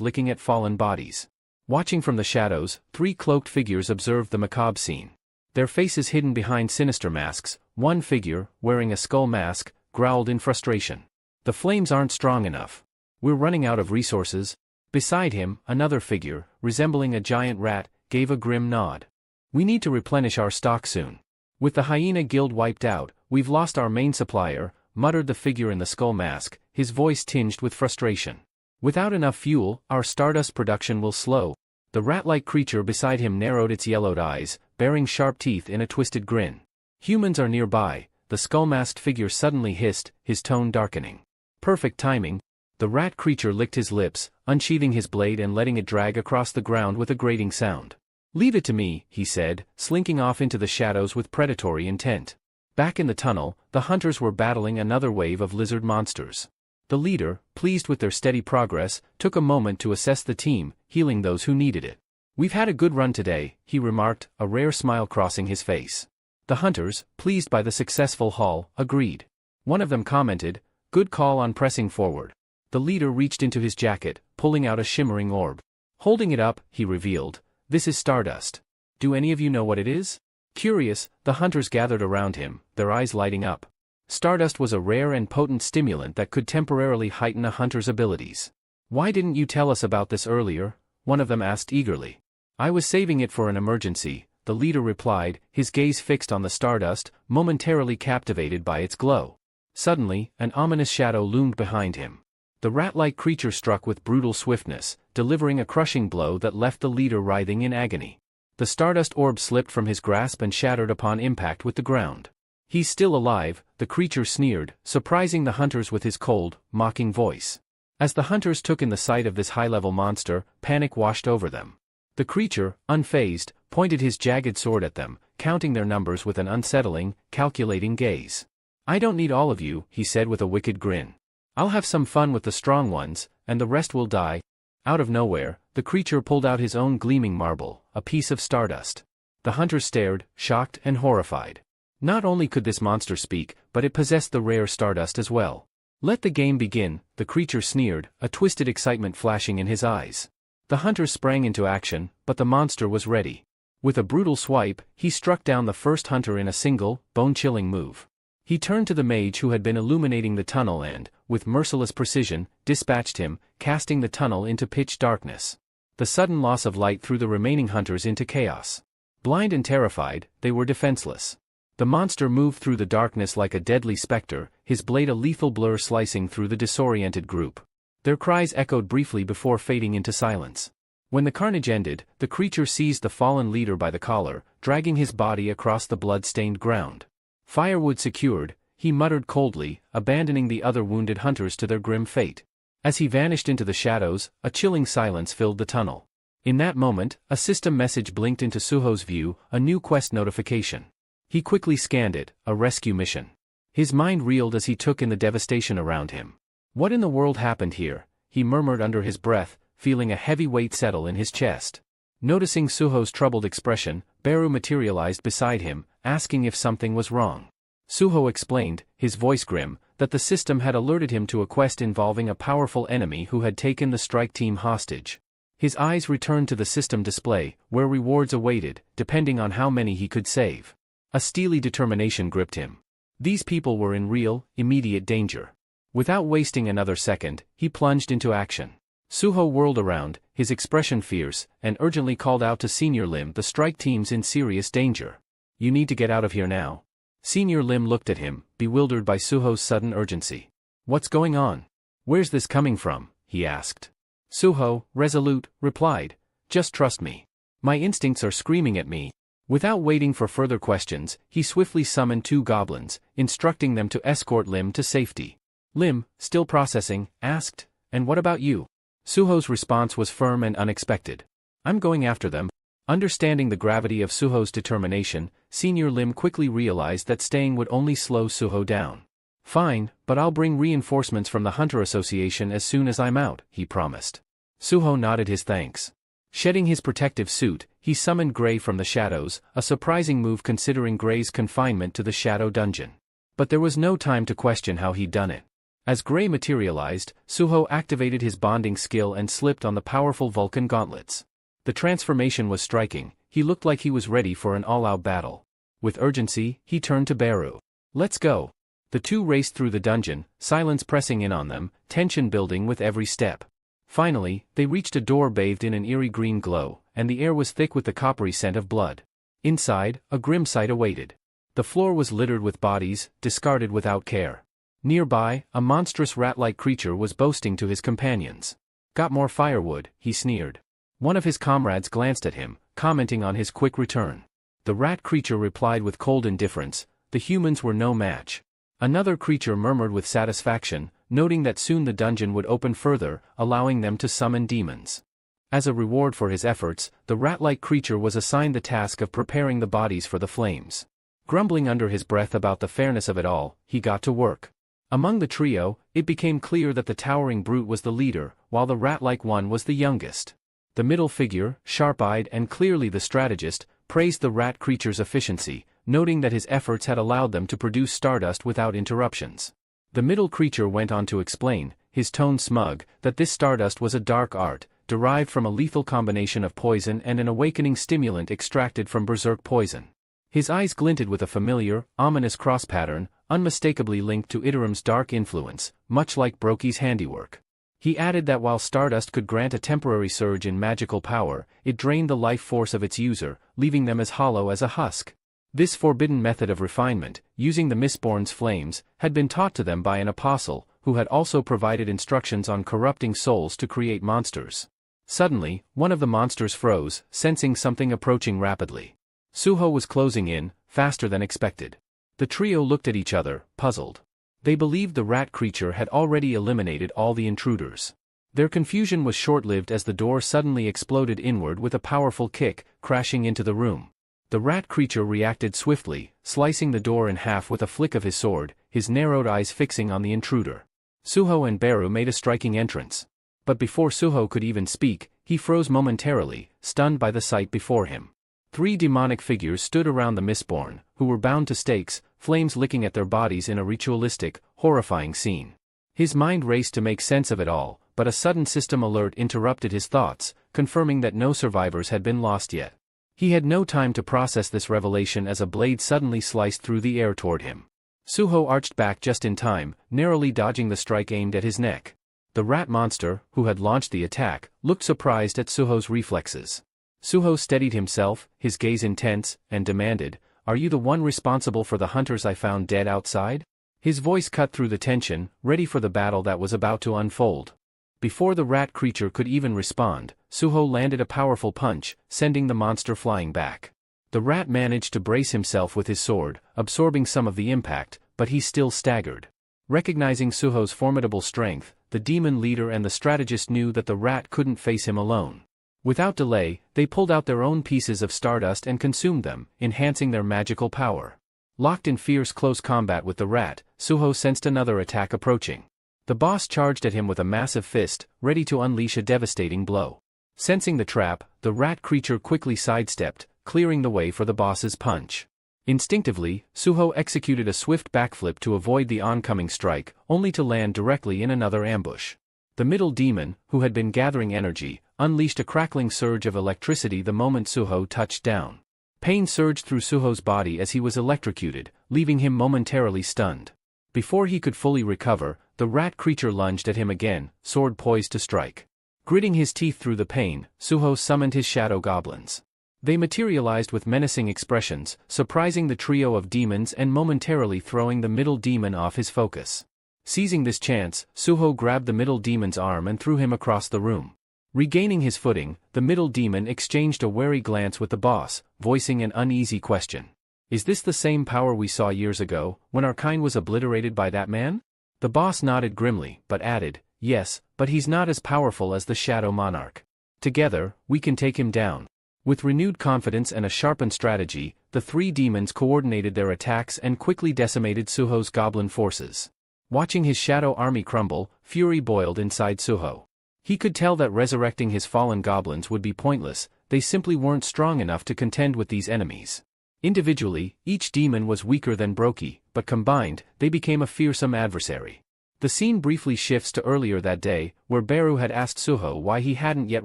Speaker 1: licking at fallen bodies. Watching from the shadows, 3 cloaked figures observed the macabre scene. Their faces hidden behind sinister masks, one figure, wearing a skull mask, growled in frustration. The flames aren't strong enough. We're running out of resources. Beside him, another figure, resembling a giant rat, gave a grim nod. We need to replenish our stock soon. With the hyena guild wiped out, we've lost our main supplier, muttered the figure in the skull mask, his voice tinged with frustration. Without enough fuel, our stardust production will slow. The rat-like creature beside him narrowed its yellowed eyes, baring sharp teeth in a twisted grin. Humans are nearby, the skull-masked figure suddenly hissed, his tone darkening. Perfect timing. The rat creature licked his lips, unsheathing his blade and letting it drag across the ground with a grating sound. Leave it to me, he said, slinking off into the shadows with predatory intent. Back in the tunnel, the hunters were battling another wave of lizard monsters. The leader, pleased with their steady progress, took a moment to assess the team, healing those who needed it. We've had a good run today, he remarked, a rare smile crossing his face. The hunters, pleased by the successful haul, agreed. One of them commented, good call on pressing forward. The leader reached into his jacket, pulling out a shimmering orb. Holding it up, he revealed, this is stardust. Do any of you know what it is? Curious, the hunters gathered around him, their eyes lighting up. Stardust was a rare and potent stimulant that could temporarily heighten a hunter's abilities. Why didn't you tell us about this earlier? One of them asked eagerly. I was saving it for an emergency, the leader replied, his gaze fixed on the stardust, momentarily captivated by its glow. Suddenly, an ominous shadow loomed behind him. The rat-like creature struck with brutal swiftness, delivering a crushing blow that left the leader writhing in agony. The stardust orb slipped from his grasp and shattered upon impact with the ground. He's still alive, the creature sneered, surprising the hunters with his cold, mocking voice. As the hunters took in the sight of this high-level monster, panic washed over them. The creature, unfazed, pointed his jagged sword at them, counting their numbers with an unsettling, calculating gaze. I don't need all of you, he said with a wicked grin. I'll have some fun with the strong ones, and the rest will die. Out of nowhere, the creature pulled out his own gleaming marble, a piece of stardust. The hunters stared, shocked and horrified. Not only could this monster speak, but it possessed the rare stardust as well. Let the game begin, the creature sneered, a twisted excitement flashing in his eyes. The hunters sprang into action, but the monster was ready. With a brutal swipe, he struck down the first hunter in a single, bone-chilling move. He turned to the mage who had been illuminating the tunnel and, with merciless precision, dispatched him, casting the tunnel into pitch darkness. The sudden loss of light threw the remaining hunters into chaos. Blind and terrified, they were defenseless. The monster moved through the darkness like a deadly specter, his blade a lethal blur slicing through the disoriented group. Their cries echoed briefly before fading into silence. When the carnage ended, the creature seized the fallen leader by the collar, dragging his body across the blood-stained ground. Firewood secured, he muttered coldly, abandoning the other wounded hunters to their grim fate. As he vanished into the shadows, a chilling silence filled the tunnel. In that moment, a system message blinked into Suho's view, a new quest notification. He quickly scanned it, a rescue mission. His mind reeled as he took in the devastation around him. What in the world happened here? He murmured under his breath, feeling a heavy weight settle in his chest. Noticing Suho's troubled expression, Beru materialized beside him, asking if something was wrong. Suho explained, his voice grim, that the system had alerted him to a quest involving a powerful enemy who had taken the strike team hostage. His eyes returned to the system display, where rewards awaited, depending on how many he could save. A steely determination gripped him. These people were in real, immediate danger. Without wasting another second, he plunged into action. Suho whirled around, his expression fierce, and urgently called out to Senior Lim, the strike team's in serious danger. You need to get out of here now. Senior Lim looked at him, bewildered by Suho's sudden urgency. What's going on? Where's this coming from? He asked. Suho, resolute, replied, just trust me. My instincts are screaming at me. Without waiting for further questions, he swiftly summoned 2 goblins, instructing them to escort Lim to safety. Lim, still processing, asked, and what about you? Suho's response was firm and unexpected. I'm going after them. Understanding the gravity of Suho's determination, Senior Lim quickly realized that staying would only slow Suho down. Fine, but I'll bring reinforcements from the Hunter Association as soon as I'm out, he promised. Suho nodded his thanks. Shedding his protective suit, he summoned Gray from the shadows, a surprising move considering Gray's confinement to the shadow dungeon. But there was no time to question how he'd done it. As Gray materialized, Suho activated his bonding skill and slipped on the powerful Vulcan gauntlets. The transformation was striking, he looked like he was ready for an all-out battle. With urgency, he turned to Beru. Let's go. The two raced through the dungeon, silence pressing in on them, tension building with every step. Finally, they reached a door bathed in an eerie green glow, and the air was thick with the coppery scent of blood. Inside, a grim sight awaited. The floor was littered with bodies, discarded without care. Nearby, a monstrous rat-like creature was boasting to his companions. "Got more firewood," he sneered. One of his comrades glanced at him, commenting on his quick return. The rat creature replied with cold indifference, "The humans were no match." Another creature murmured with satisfaction, noting that soon the dungeon would open further, allowing them to summon demons. As a reward for his efforts, the rat-like creature was assigned the task of preparing the bodies for the flames. Grumbling under his breath about the fairness of it all, he got to work. Among the trio, it became clear that the towering brute was the leader, while the rat-like one was the youngest. The middle figure, sharp-eyed and clearly the strategist, praised the rat creature's efficiency, noting that his efforts had allowed them to produce stardust without interruptions. The middle creature went on to explain, his tone smug, that this stardust was a dark art, derived from a lethal combination of poison and an awakening stimulant extracted from berserk poison. His eyes glinted with a familiar, ominous cross-pattern, unmistakably linked to Iterim's dark influence, much like Brokey's handiwork. He added that while stardust could grant a temporary surge in magical power, it drained the life force of its user, leaving them as hollow as a husk. This forbidden method of refinement, using the Mistborn's flames, had been taught to them by an apostle, who had also provided instructions on corrupting souls to create monsters. Suddenly, one of the monsters froze, sensing something approaching rapidly. Suho was closing in, faster than expected. The trio looked at each other, puzzled. They believed the rat creature had already eliminated all the intruders. Their confusion was short-lived as the door suddenly exploded inward with a powerful kick, crashing into the room. The rat creature reacted swiftly, slicing the door in half with a flick of his sword, his narrowed eyes fixing on the intruder. Suho and Beru made a striking entrance. But before Suho could even speak, he froze momentarily, stunned by the sight before him. 3 demonic figures stood around the Mistborn, who were bound to stakes, flames licking at their bodies in a ritualistic, horrifying scene. His mind raced to make sense of it all, but a sudden system alert interrupted his thoughts, confirming that no survivors had been lost yet. He had no time to process this revelation as a blade suddenly sliced through the air toward him. Suho arched back just in time, narrowly dodging the strike aimed at his neck. The rat monster, who had launched the attack, looked surprised at Suho's reflexes. Suho steadied himself, his gaze intense, and demanded, "Are you the one responsible for the hunters I found dead outside?" His voice cut through the tension, ready for the battle that was about to unfold. Before the rat creature could even respond, Suho landed a powerful punch, sending the monster flying back. The rat managed to brace himself with his sword, absorbing some of the impact, but he still staggered. Recognizing Suho's formidable strength, the demon leader and the strategist knew that the rat couldn't face him alone. Without delay, they pulled out their own pieces of stardust and consumed them, enhancing their magical power. Locked in fierce close combat with the rat, Suho sensed another attack approaching. The boss charged at him with a massive fist, ready to unleash a devastating blow. Sensing the trap, the rat creature quickly sidestepped, clearing the way for the boss's punch. Instinctively, Suho executed a swift backflip to avoid the oncoming strike, only to land directly in another ambush. The middle demon, who had been gathering energy, unleashed a crackling surge of electricity the moment Suho touched down. Pain surged through Suho's body as he was electrocuted, leaving him momentarily stunned. Before he could fully recover, the rat creature lunged at him again, sword poised to strike. Gritting his teeth through the pain, Suho summoned his shadow goblins. They materialized with menacing expressions, surprising the trio of demons and momentarily throwing the middle demon off his focus. Seizing this chance, Suho grabbed the middle demon's arm and threw him across the room. Regaining his footing, the middle demon exchanged a wary glance with the boss, voicing an uneasy question. "Is this the same power we saw years ago, when our kind was obliterated by that man?" The boss nodded grimly, but added, "Yes, but he's not as powerful as the Shadow Monarch. Together, we can take him down." With renewed confidence and a sharpened strategy, the 3 demons coordinated their attacks and quickly decimated Suho's goblin forces. Watching his shadow army crumble, fury boiled inside Suho. He could tell that resurrecting his fallen goblins would be pointless, they simply weren't strong enough to contend with these enemies. Individually, each demon was weaker than Brokey, but combined, they became a fearsome adversary. The scene briefly shifts to earlier that day, where Beru had asked Suho why he hadn't yet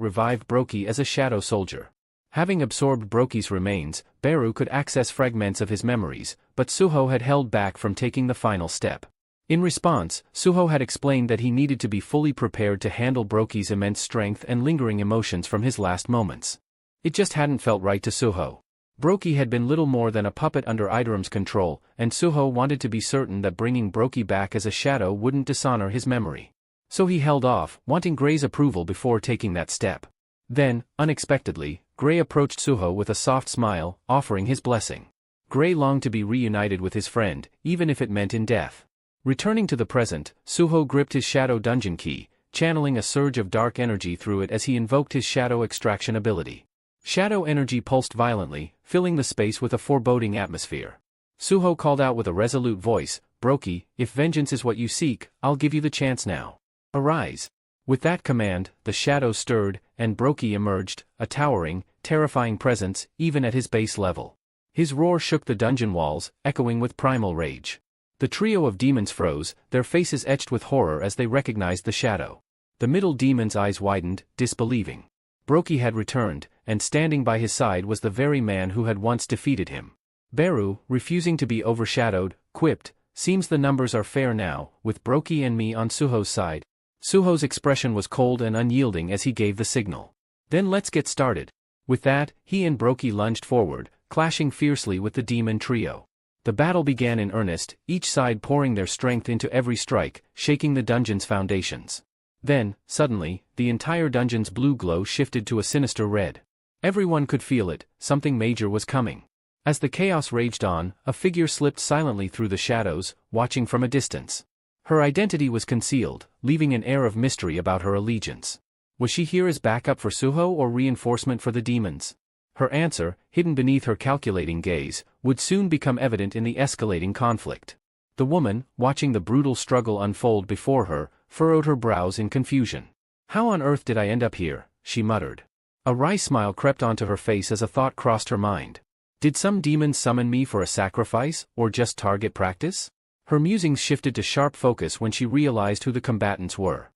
Speaker 1: revived Brokey as a shadow soldier. Having absorbed Broki's remains, Beru could access fragments of his memories, but Suho had held back from taking the final step. In response, Suho had explained that he needed to be fully prepared to handle Broki's immense strength and lingering emotions from his last moments. It just hadn't felt right to Suho. Broki had been little more than a puppet under Idaram's control, and Suho wanted to be certain that bringing Broki back as a shadow wouldn't dishonor his memory. So he held off, wanting Gray's approval before taking that step. Then, unexpectedly, Gray approached Suho with a soft smile, offering his blessing. Gray longed to be reunited with his friend, even if it meant in death. Returning to the present, Suho gripped his shadow dungeon key, channeling a surge of dark energy through it as he invoked his shadow extraction ability. Shadow energy pulsed violently, filling the space with a foreboding atmosphere. Suho called out with a resolute voice, "Broki, if vengeance is what you seek, I'll give you the chance now. Arise." With that command, the shadow stirred, and Broki emerged, a towering, terrifying presence, even at his base level. His roar shook the dungeon walls, echoing with primal rage. The trio of demons froze, their faces etched with horror as they recognized the shadow. The middle demon's eyes widened, disbelieving. Broki had returned, and standing by his side was the very man who had once defeated him. Beru, refusing to be overshadowed, quipped, "Seems the numbers are fair now, with Broki and me on Suho's side." Suho's expression was cold and unyielding as he gave the signal. "Then let's get started." With that, he and Broki lunged forward, clashing fiercely with the demon trio. The battle began in earnest, each side pouring their strength into every strike, shaking the dungeon's foundations. Then, suddenly, the entire dungeon's blue glow shifted to a sinister red. Everyone could feel it, something major was coming. As the chaos raged on, a figure slipped silently through the shadows, watching from a distance. Her identity was concealed, leaving an air of mystery about her allegiance. Was she here as backup for Suho or reinforcement for the demons? Her answer, hidden beneath her calculating gaze, would soon become evident in the escalating conflict. The woman, watching the brutal struggle unfold before her, furrowed her brows in confusion. "How on earth did I end up here?" she muttered. A wry smile crept onto her face as a thought crossed her mind. Did some demon summon me for a sacrifice, or just target practice? Her musings shifted to sharp focus when she realized who the combatants were.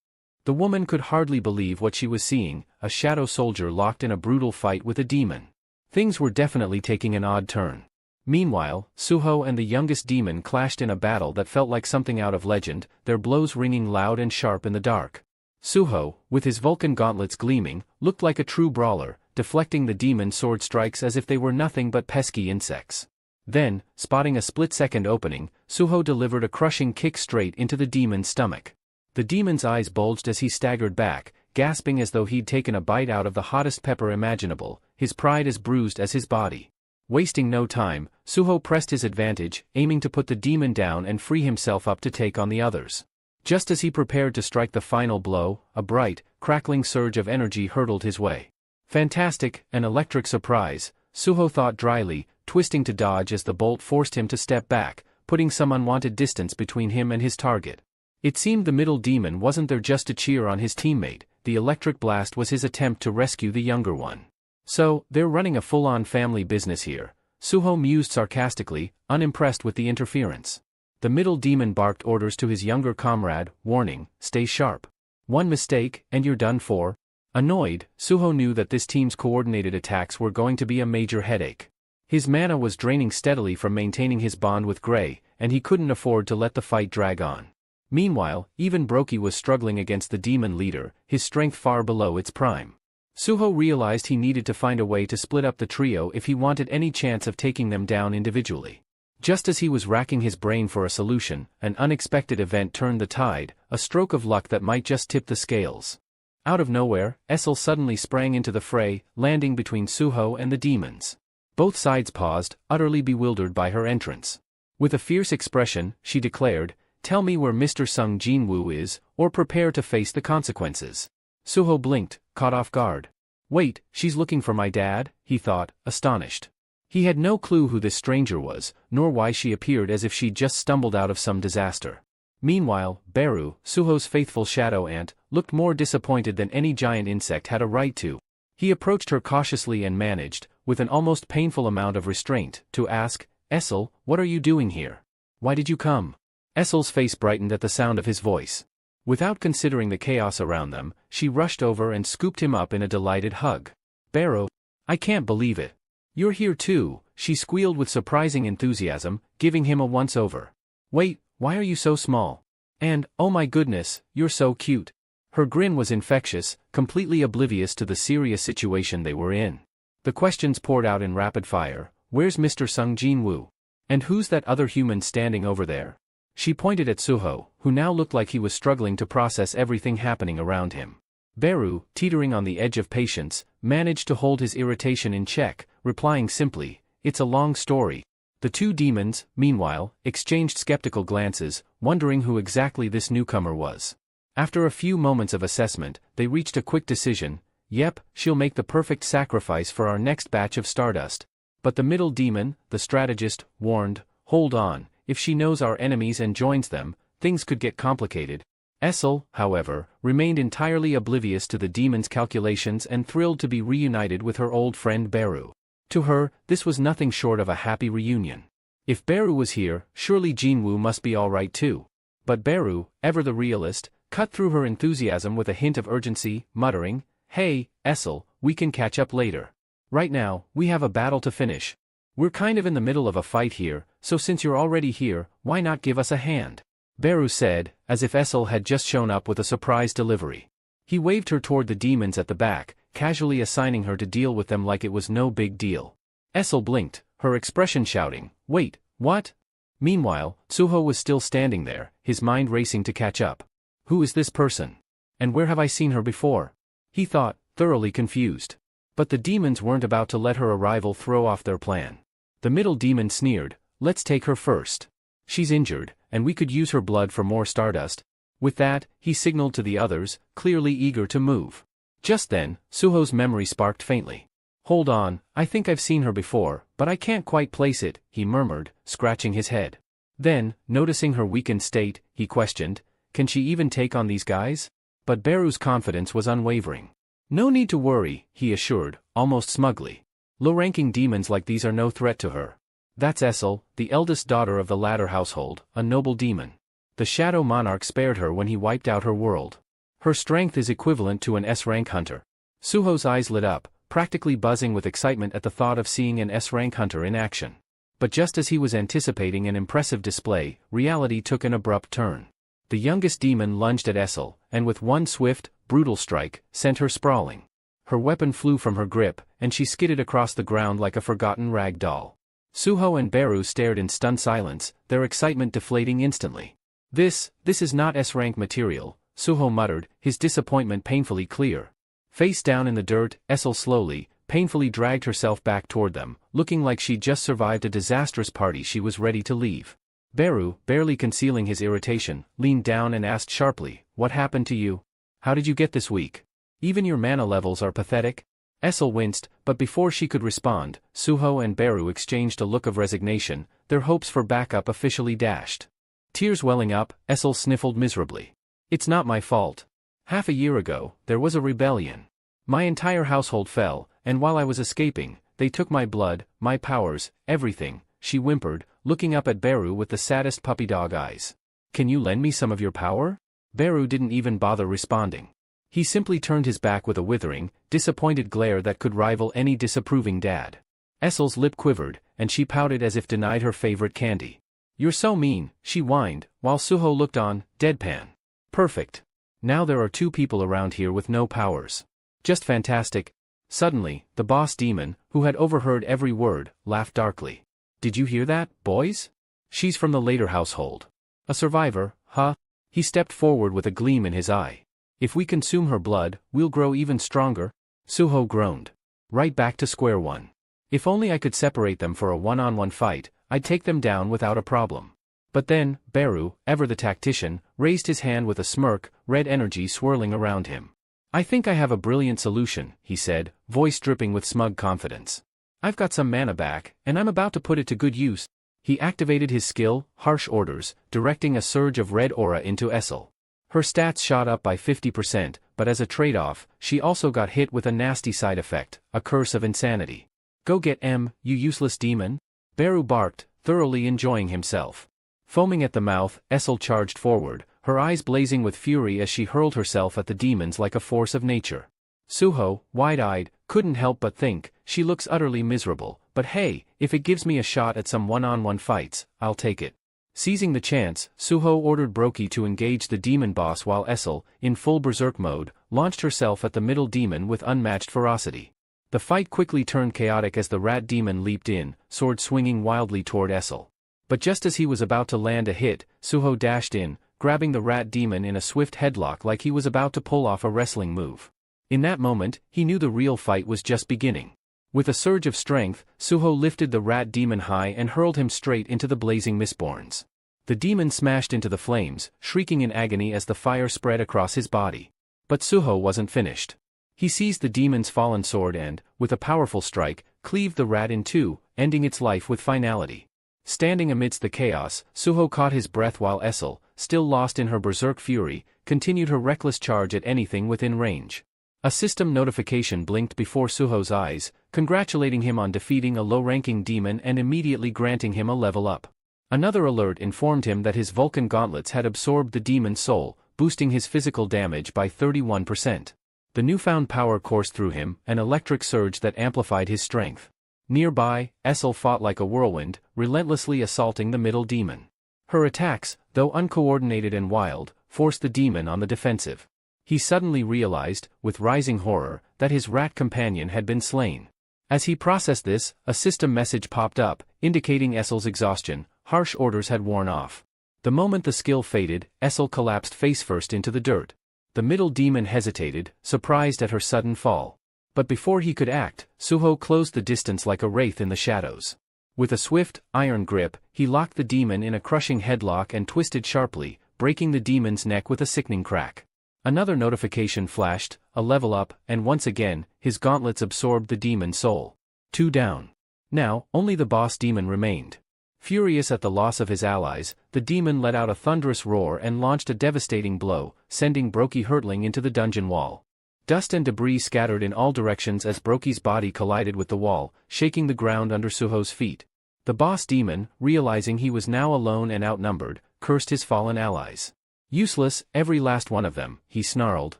Speaker 1: The woman could hardly believe what she was seeing, a shadow soldier locked in a brutal fight with a demon. Things were definitely taking an odd turn. Meanwhile, Suho and the youngest demon clashed in a battle that felt like something out of legend, their blows ringing loud and sharp in the dark. Suho, with his Vulcan gauntlets gleaming, looked like a true brawler, deflecting the demon's sword strikes as if they were nothing but pesky insects. Then, spotting a split-second opening, Suho delivered a crushing kick straight into the demon's stomach. The demon's eyes bulged as he staggered back, gasping as though he'd taken a bite out of the hottest pepper imaginable, his pride as bruised as his body. Wasting no time, Suho pressed his advantage, aiming to put the demon down and free himself up to take on the others. Just as he prepared to strike the final blow, a bright, crackling surge of energy hurtled his way. Fantastic, an electric surprise, Suho thought dryly, twisting to dodge as the bolt forced him to step back, putting some unwanted distance between him and his target. It seemed the middle demon wasn't there just to cheer on his teammate, the electric blast was his attempt to rescue the younger one. "So, they're running a full-on family business here," Suho mused sarcastically, unimpressed with the interference. The middle demon barked orders to his younger comrade, warning, "Stay sharp. One mistake, and you're done for." Annoyed, Suho knew that this team's coordinated attacks were going to be a major headache. His mana was draining steadily from maintaining his bond with Gray, and he couldn't afford to let the fight drag on. Meanwhile, even Broki was struggling against the demon leader, his strength far below its prime. Suho realized he needed to find a way to split up the trio if he wanted any chance of taking them down individually. Just as he was racking his brain for a solution, an unexpected event turned the tide, a stroke of luck that might just tip the scales. Out of nowhere, Essel suddenly sprang into the fray, landing between Suho and the demons. Both sides paused, utterly bewildered by her entrance. With a fierce expression, she declared, "Tell me where Mr. Sung Jinwoo is, or prepare to face the consequences." Suho blinked, caught off guard. "Wait, she's looking for my dad?" he thought, astonished. He had no clue who this stranger was, nor why she appeared as if she'd just stumbled out of some disaster. Meanwhile, Beru, Suho's faithful shadow ant, looked more disappointed than any giant insect had a right to. He approached her cautiously and managed, with an almost painful amount of restraint, to ask, "Essel, what are you doing here? Why did you come?" Essel's face brightened at the sound of his voice. Without considering the chaos around them, she rushed over and scooped him up in a delighted hug. "Beru, I can't believe it. You're here too, she squealed with surprising enthusiasm, giving him a once-over. Wait, why are you so small? And, oh my goodness, you're so cute. Her grin was infectious, completely oblivious to the serious situation they were in. The questions poured out in rapid fire. Where's Mr. Sung Jin-woo? And who's that other human standing over there? She pointed at Suho, who now looked like he was struggling to process everything happening around him. Beru, teetering on the edge of patience, managed to hold his irritation in check, replying simply, "It's a long story." The two demons, meanwhile, exchanged skeptical glances, wondering who exactly this newcomer was. After a few moments of assessment, they reached a quick decision. Yep, she'll make the perfect sacrifice for our next batch of Stardust. But the middle demon, the strategist, warned, hold on, if she knows our enemies and joins them, things could get complicated. Essel, however, remained entirely oblivious to the demon's calculations and thrilled to be reunited with her old friend Beru. To her, this was nothing short of a happy reunion. If Beru was here, surely Jinwoo must be alright too. But Beru, ever the realist, cut through her enthusiasm with a hint of urgency, muttering, "Hey, Essel, we can catch up later. Right now, we have a battle to finish. We're kind of in the middle of a fight here, so since you're already here, why not give us a hand?" Beru said, as if Essel had just shown up with a surprise delivery. He waved her toward the demons at the back, casually assigning her to deal with them like it was no big deal. Essel blinked, her expression shouting, "Wait, what?" Meanwhile, Suho was still standing there, his mind racing to catch up. Who is this person? And where have I seen her before? He thought, thoroughly confused. But the demons weren't about to let her arrival throw off their plan. The middle demon sneered, "Let's take her first. She's injured, and we could use her blood for more Stardust." With that, he signaled to the others, clearly eager to move. Just then, Suho's memory sparked faintly. "Hold on, I think I've seen her before, but I can't quite place it," he murmured, scratching his head. Then, noticing her weakened state, he questioned, "Can she even take on these guys?" But Beru's confidence was unwavering. "No need to worry," he assured, almost smugly. "Low-ranking demons like these are no threat to her. That's Essel, the eldest daughter of the latter household, a noble demon. The Shadow Monarch spared her when he wiped out her world. Her strength is equivalent to an S-rank hunter." Suho's eyes lit up, practically buzzing with excitement at the thought of seeing an S-rank hunter in action. But just as he was anticipating an impressive display, reality took an abrupt turn. The youngest demon lunged at Essel, and with one swift, brutal strike, sent her sprawling. Her weapon flew from her grip, and she skidded across the ground like a forgotten rag doll. Suho and Beru stared in stunned silence, their excitement deflating instantly. This is not S-rank material," Suho muttered, his disappointment painfully clear. Face down in the dirt, Essel slowly, painfully dragged herself back toward them, looking like she'd just survived a disastrous party she was ready to leave. Beru, barely concealing his irritation, leaned down and asked sharply, "What happened to you? How did you get this weak? Even your mana levels are pathetic?" Essel winced, but before she could respond, Suho and Beru exchanged a look of resignation, their hopes for backup officially dashed. Tears welling up, Essel sniffled miserably. "It's not my fault. Half a year ago, there was a rebellion. My entire household fell, and while I was escaping, they took my blood, my powers, everything," she whimpered, looking up at Beru with the saddest puppy dog eyes. "Can you lend me some of your power?" Beru didn't even bother responding. He simply turned his back with a withering, disappointed glare that could rival any disapproving dad. Essel's lip quivered, and she pouted as if denied her favorite candy. "You're so mean," she whined, while Suho looked on, deadpan. "Perfect. Now there are two people around here with no powers. Just fantastic." Suddenly, the boss demon, who had overheard every word, laughed darkly. "Did you hear that, boys? She's from the later household. A survivor, huh?" He stepped forward with a gleam in his eye. "If we consume her blood, we'll grow even stronger." Suho groaned. "Right back to square one. If only I could separate them for a one-on-one fight, I'd take them down without a problem." But then, Beru, ever the tactician, raised his hand with a smirk, red energy swirling around him. "I think I have a brilliant solution," he said, voice dripping with smug confidence. "I've got some mana back, and I'm about to put it to good use." He activated his skill, Harsh Orders, directing a surge of red aura into Essel. Her stats shot up by 50%, but as a trade-off, she also got hit with a nasty side effect, a curse of insanity. "Go get M, you useless demon!" Beru barked, thoroughly enjoying himself. Foaming at the mouth, Essel charged forward, her eyes blazing with fury as she hurled herself at the demons like a force of nature. Suho, wide-eyed, couldn't help but think, she looks utterly miserable, but hey, if it gives me a shot at some one-on-one fights, I'll take it. Seizing the chance, Suho ordered Brokey to engage the demon boss while Essel, in full berserk mode, launched herself at the middle demon with unmatched ferocity. The fight quickly turned chaotic as the rat demon leaped in, sword swinging wildly toward Essel. But just as he was about to land a hit, Suho dashed in, grabbing the rat demon in a swift headlock like he was about to pull off a wrestling move. In that moment, he knew the real fight was just beginning. With a surge of strength, Suho lifted the rat demon high and hurled him straight into the blazing mistborns. The demon smashed into the flames, shrieking in agony as the fire spread across his body. But Suho wasn't finished. He seized the demon's fallen sword and, with a powerful strike, cleaved the rat in two, ending its life with finality. Standing amidst the chaos, Suho caught his breath while Essel, still lost in her berserk fury, continued her reckless charge at anything within range. A system notification blinked before Suho's eyes, congratulating him on defeating a low-ranking demon and immediately granting him a level up. Another alert informed him that his Vulcan gauntlets had absorbed the demon's soul, boosting his physical damage by 31%. The newfound power coursed through him, an electric surge that amplified his strength. Nearby, Essel fought like a whirlwind, relentlessly assaulting the middle demon. Her attacks, though uncoordinated and wild, forced the demon on the defensive. He suddenly realized, with rising horror, that his rat companion had been slain. As he processed this, a system message popped up, indicating Essel's exhaustion. Harsh orders had worn off. The moment the skill faded, Essel collapsed face-first into the dirt. The middle demon hesitated, surprised at her sudden fall. But before he could act, Suho closed the distance like a wraith in the shadows. With a swift, iron grip, he locked the demon in a crushing headlock and twisted sharply, breaking the demon's neck with a sickening crack. Another notification flashed, a level up, and once again, his gauntlets absorbed the demon's soul. 2 down. Now, only the boss demon remained. Furious at the loss of his allies, the demon let out a thunderous roar and launched a devastating blow, sending Brokey hurtling into the dungeon wall. Dust and debris scattered in all directions as Brokey's body collided with the wall, shaking the ground under Suho's feet. The boss demon, realizing he was now alone and outnumbered, cursed his fallen allies. Useless, every last one of them, he snarled,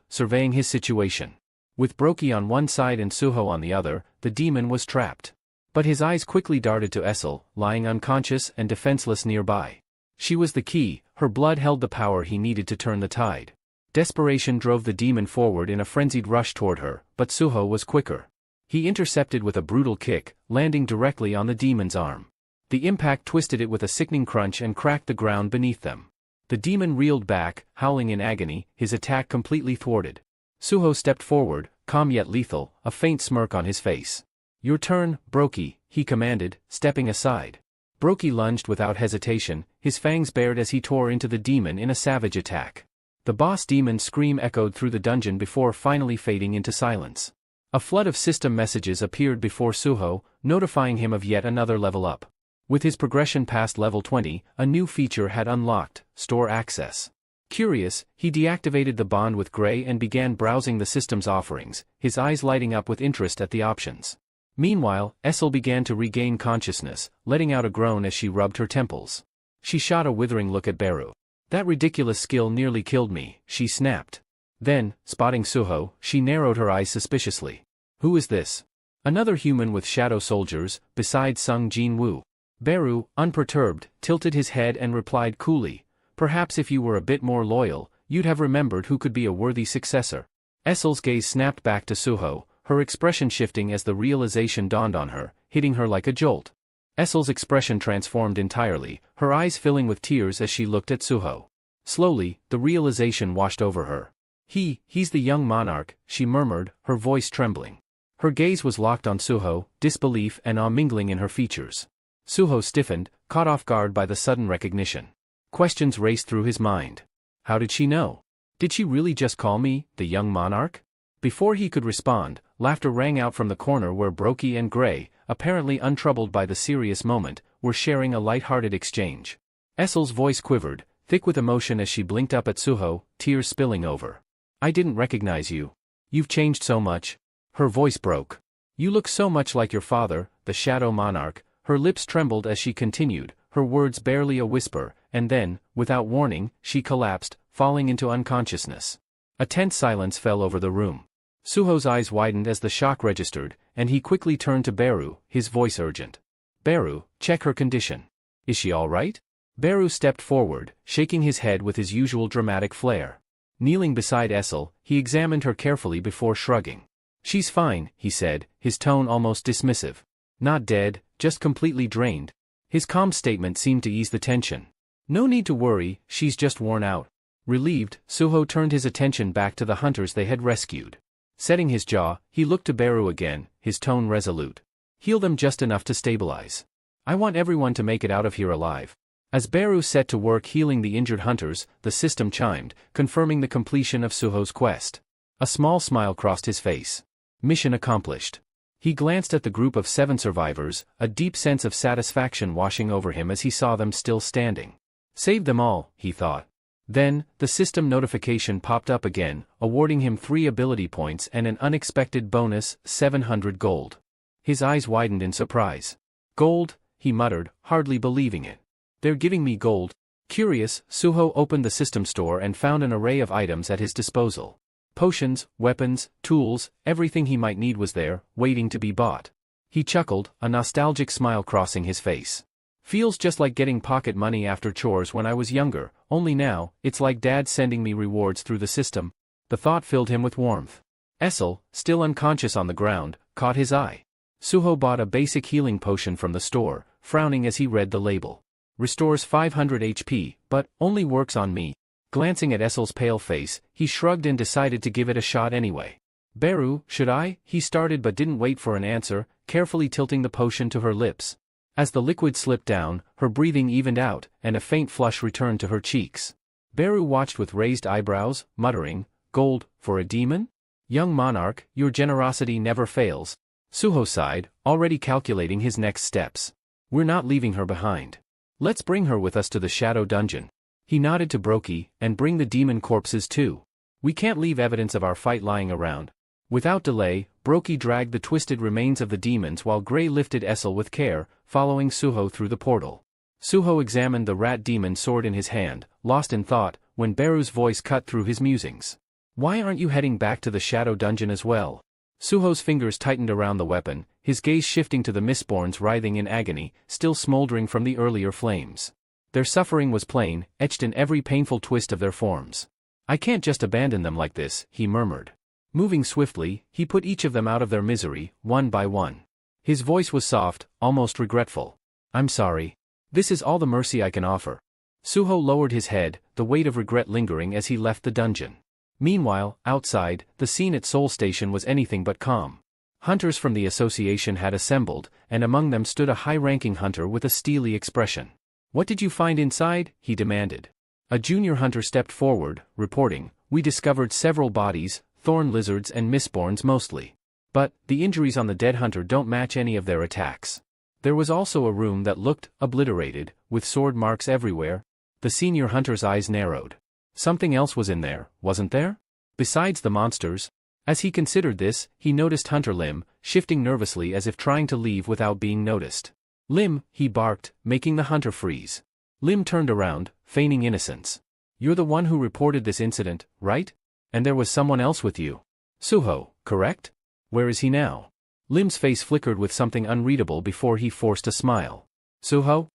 Speaker 1: surveying his situation. With Brokey on one side and Suho on the other, the demon was trapped. But his eyes quickly darted to Essel, lying unconscious and defenseless nearby. She was the key, her blood held the power he needed to turn the tide. Desperation drove the demon forward in a frenzied rush toward her, but Suho was quicker. He intercepted with a brutal kick, landing directly on the demon's arm. The impact twisted it with a sickening crunch and cracked the ground beneath them. The demon reeled back, howling in agony, his attack completely thwarted. Suho stepped forward, calm yet lethal, a faint smirk on his face. "Your turn, Brokey," he commanded, stepping aside. Brokey lunged without hesitation, his fangs bared as he tore into the demon in a savage attack. The boss demon's scream echoed through the dungeon before finally fading into silence. A flood of system messages appeared before Suho, notifying him of yet another level up. With his progression past level 20, a new feature had unlocked, store access. Curious, he deactivated the bond with Gray and began browsing the system's offerings, his eyes lighting up with interest at the options. Meanwhile, Essel began to regain consciousness, letting out a groan as she rubbed her temples. She shot a withering look at Beru. "That ridiculous skill nearly killed me," she snapped. Then, spotting Suho, she narrowed her eyes suspiciously. "Who is this?" "Another human with shadow soldiers, besides Sung Jin Woo." Beru, unperturbed, tilted his head and replied coolly, "Perhaps if you were a bit more loyal, you'd have remembered who could be a worthy successor." Essel's gaze snapped back to Suho, her expression shifting as the realization dawned on her, hitting her like a jolt. Essel's expression transformed entirely, her eyes filling with tears as she looked at Suho. Slowly, the realization washed over her. He's the young monarch," she murmured, her voice trembling. Her gaze was locked on Suho, disbelief and awe mingling in her features. Suho stiffened, caught off guard by the sudden recognition. Questions raced through his mind. How did she know? Did she really just call me, the young monarch? Before he could respond, laughter rang out from the corner where Brokey and Gray, apparently untroubled by the serious moment, were sharing a light-hearted exchange. Essel's voice quivered, thick with emotion as she blinked up at Suho, tears spilling over. "I didn't recognize you. You've changed so much." Her voice broke. "You look so much like your father, the Shadow Monarch." Her lips trembled as she continued, her words barely a whisper, and then, without warning, she collapsed, falling into unconsciousness. A tense silence fell over the room. Suho's eyes widened as the shock registered, and he quickly turned to Beru, his voice urgent. Beru, check her condition. Is she all right? Beru stepped forward, shaking his head with his usual dramatic flair. Kneeling beside Essel, he examined her carefully before shrugging. She's fine, he said, his tone almost dismissive. Not dead, just completely drained. His calm statement seemed to ease the tension. No need to worry, she's just worn out. Relieved, Suho turned his attention back to the hunters they had rescued. Setting his jaw, he looked to Beru again, his tone resolute. Heal them just enough to stabilize. I want everyone to make it out of here alive. As Beru set to work healing the injured hunters, the system chimed, confirming the completion of Suho's quest. A small smile crossed his face. Mission accomplished. He glanced at the group of 7 survivors, a deep sense of satisfaction washing over him as he saw them still standing. Saved them all, he thought. Then, the system notification popped up again, awarding him 3 ability points and an unexpected bonus, 700 gold. His eyes widened in surprise. Gold, he muttered, hardly believing it. They're giving me gold. Curious, Suho opened the system store and found an array of items at his disposal. Potions, weapons, tools, everything he might need was there, waiting to be bought. He chuckled, a nostalgic smile crossing his face. Feels just like getting pocket money after chores when I was younger, only now, it's like Dad sending me rewards through the system. The thought filled him with warmth. Essel, still unconscious on the ground, caught his eye. Suho bought a basic healing potion from the store, frowning as he read the label. Restores 500 HP, but only works on me. Glancing at Essel's pale face, he shrugged and decided to give it a shot anyway. Beru, should I? He started but didn't wait for an answer, carefully tilting the potion to her lips. As the liquid slipped down, her breathing evened out, and a faint flush returned to her cheeks. Beru watched with raised eyebrows, muttering, "Gold, for a demon? Young monarch, your generosity never fails." Suho sighed, already calculating his next steps. "We're not leaving her behind. Let's bring her with us to the Shadow Dungeon." He nodded to Brokey, "And bring the demon corpses too. We can't leave evidence of our fight lying around." Without delay, Brokey dragged the twisted remains of the demons while Grey lifted Essel with care, following Suho through the portal. Suho examined the rat demon sword in his hand, lost in thought, when Beru's voice cut through his musings. "Why aren't you heading back to the Shadow Dungeon as well?" Suho's fingers tightened around the weapon, his gaze shifting to the Mistborns writhing in agony, still smoldering from the earlier flames. Their suffering was plain, etched in every painful twist of their forms. "I can't just abandon them like this," he murmured. Moving swiftly, he put each of them out of their misery, one by one. His voice was soft, almost regretful. "I'm sorry. This is all the mercy I can offer." Suho lowered his head, the weight of regret lingering as he left the dungeon. Meanwhile, outside, the scene at Seoul Station was anything but calm. Hunters from the association had assembled, and among them stood a high-ranking hunter with a steely expression. "What did you find inside?" he demanded. A junior hunter stepped forward, reporting, "We discovered several bodies, thorn lizards and mistborns mostly. But, the injuries on the dead hunter don't match any of their attacks. There was also a room that looked obliterated, with sword marks everywhere." The senior hunter's eyes narrowed. Something else was in there, wasn't there? Besides the monsters? As he considered this, he noticed Hunter Lim, shifting nervously as if trying to leave without being noticed. "Lim," he barked, making the hunter freeze. Lim turned around, feigning innocence. "You're the one who reported this incident, right? And there was someone else with you. Suho, correct? Where is he now?" Lim's face flickered with something unreadable before he forced a smile. "Suho?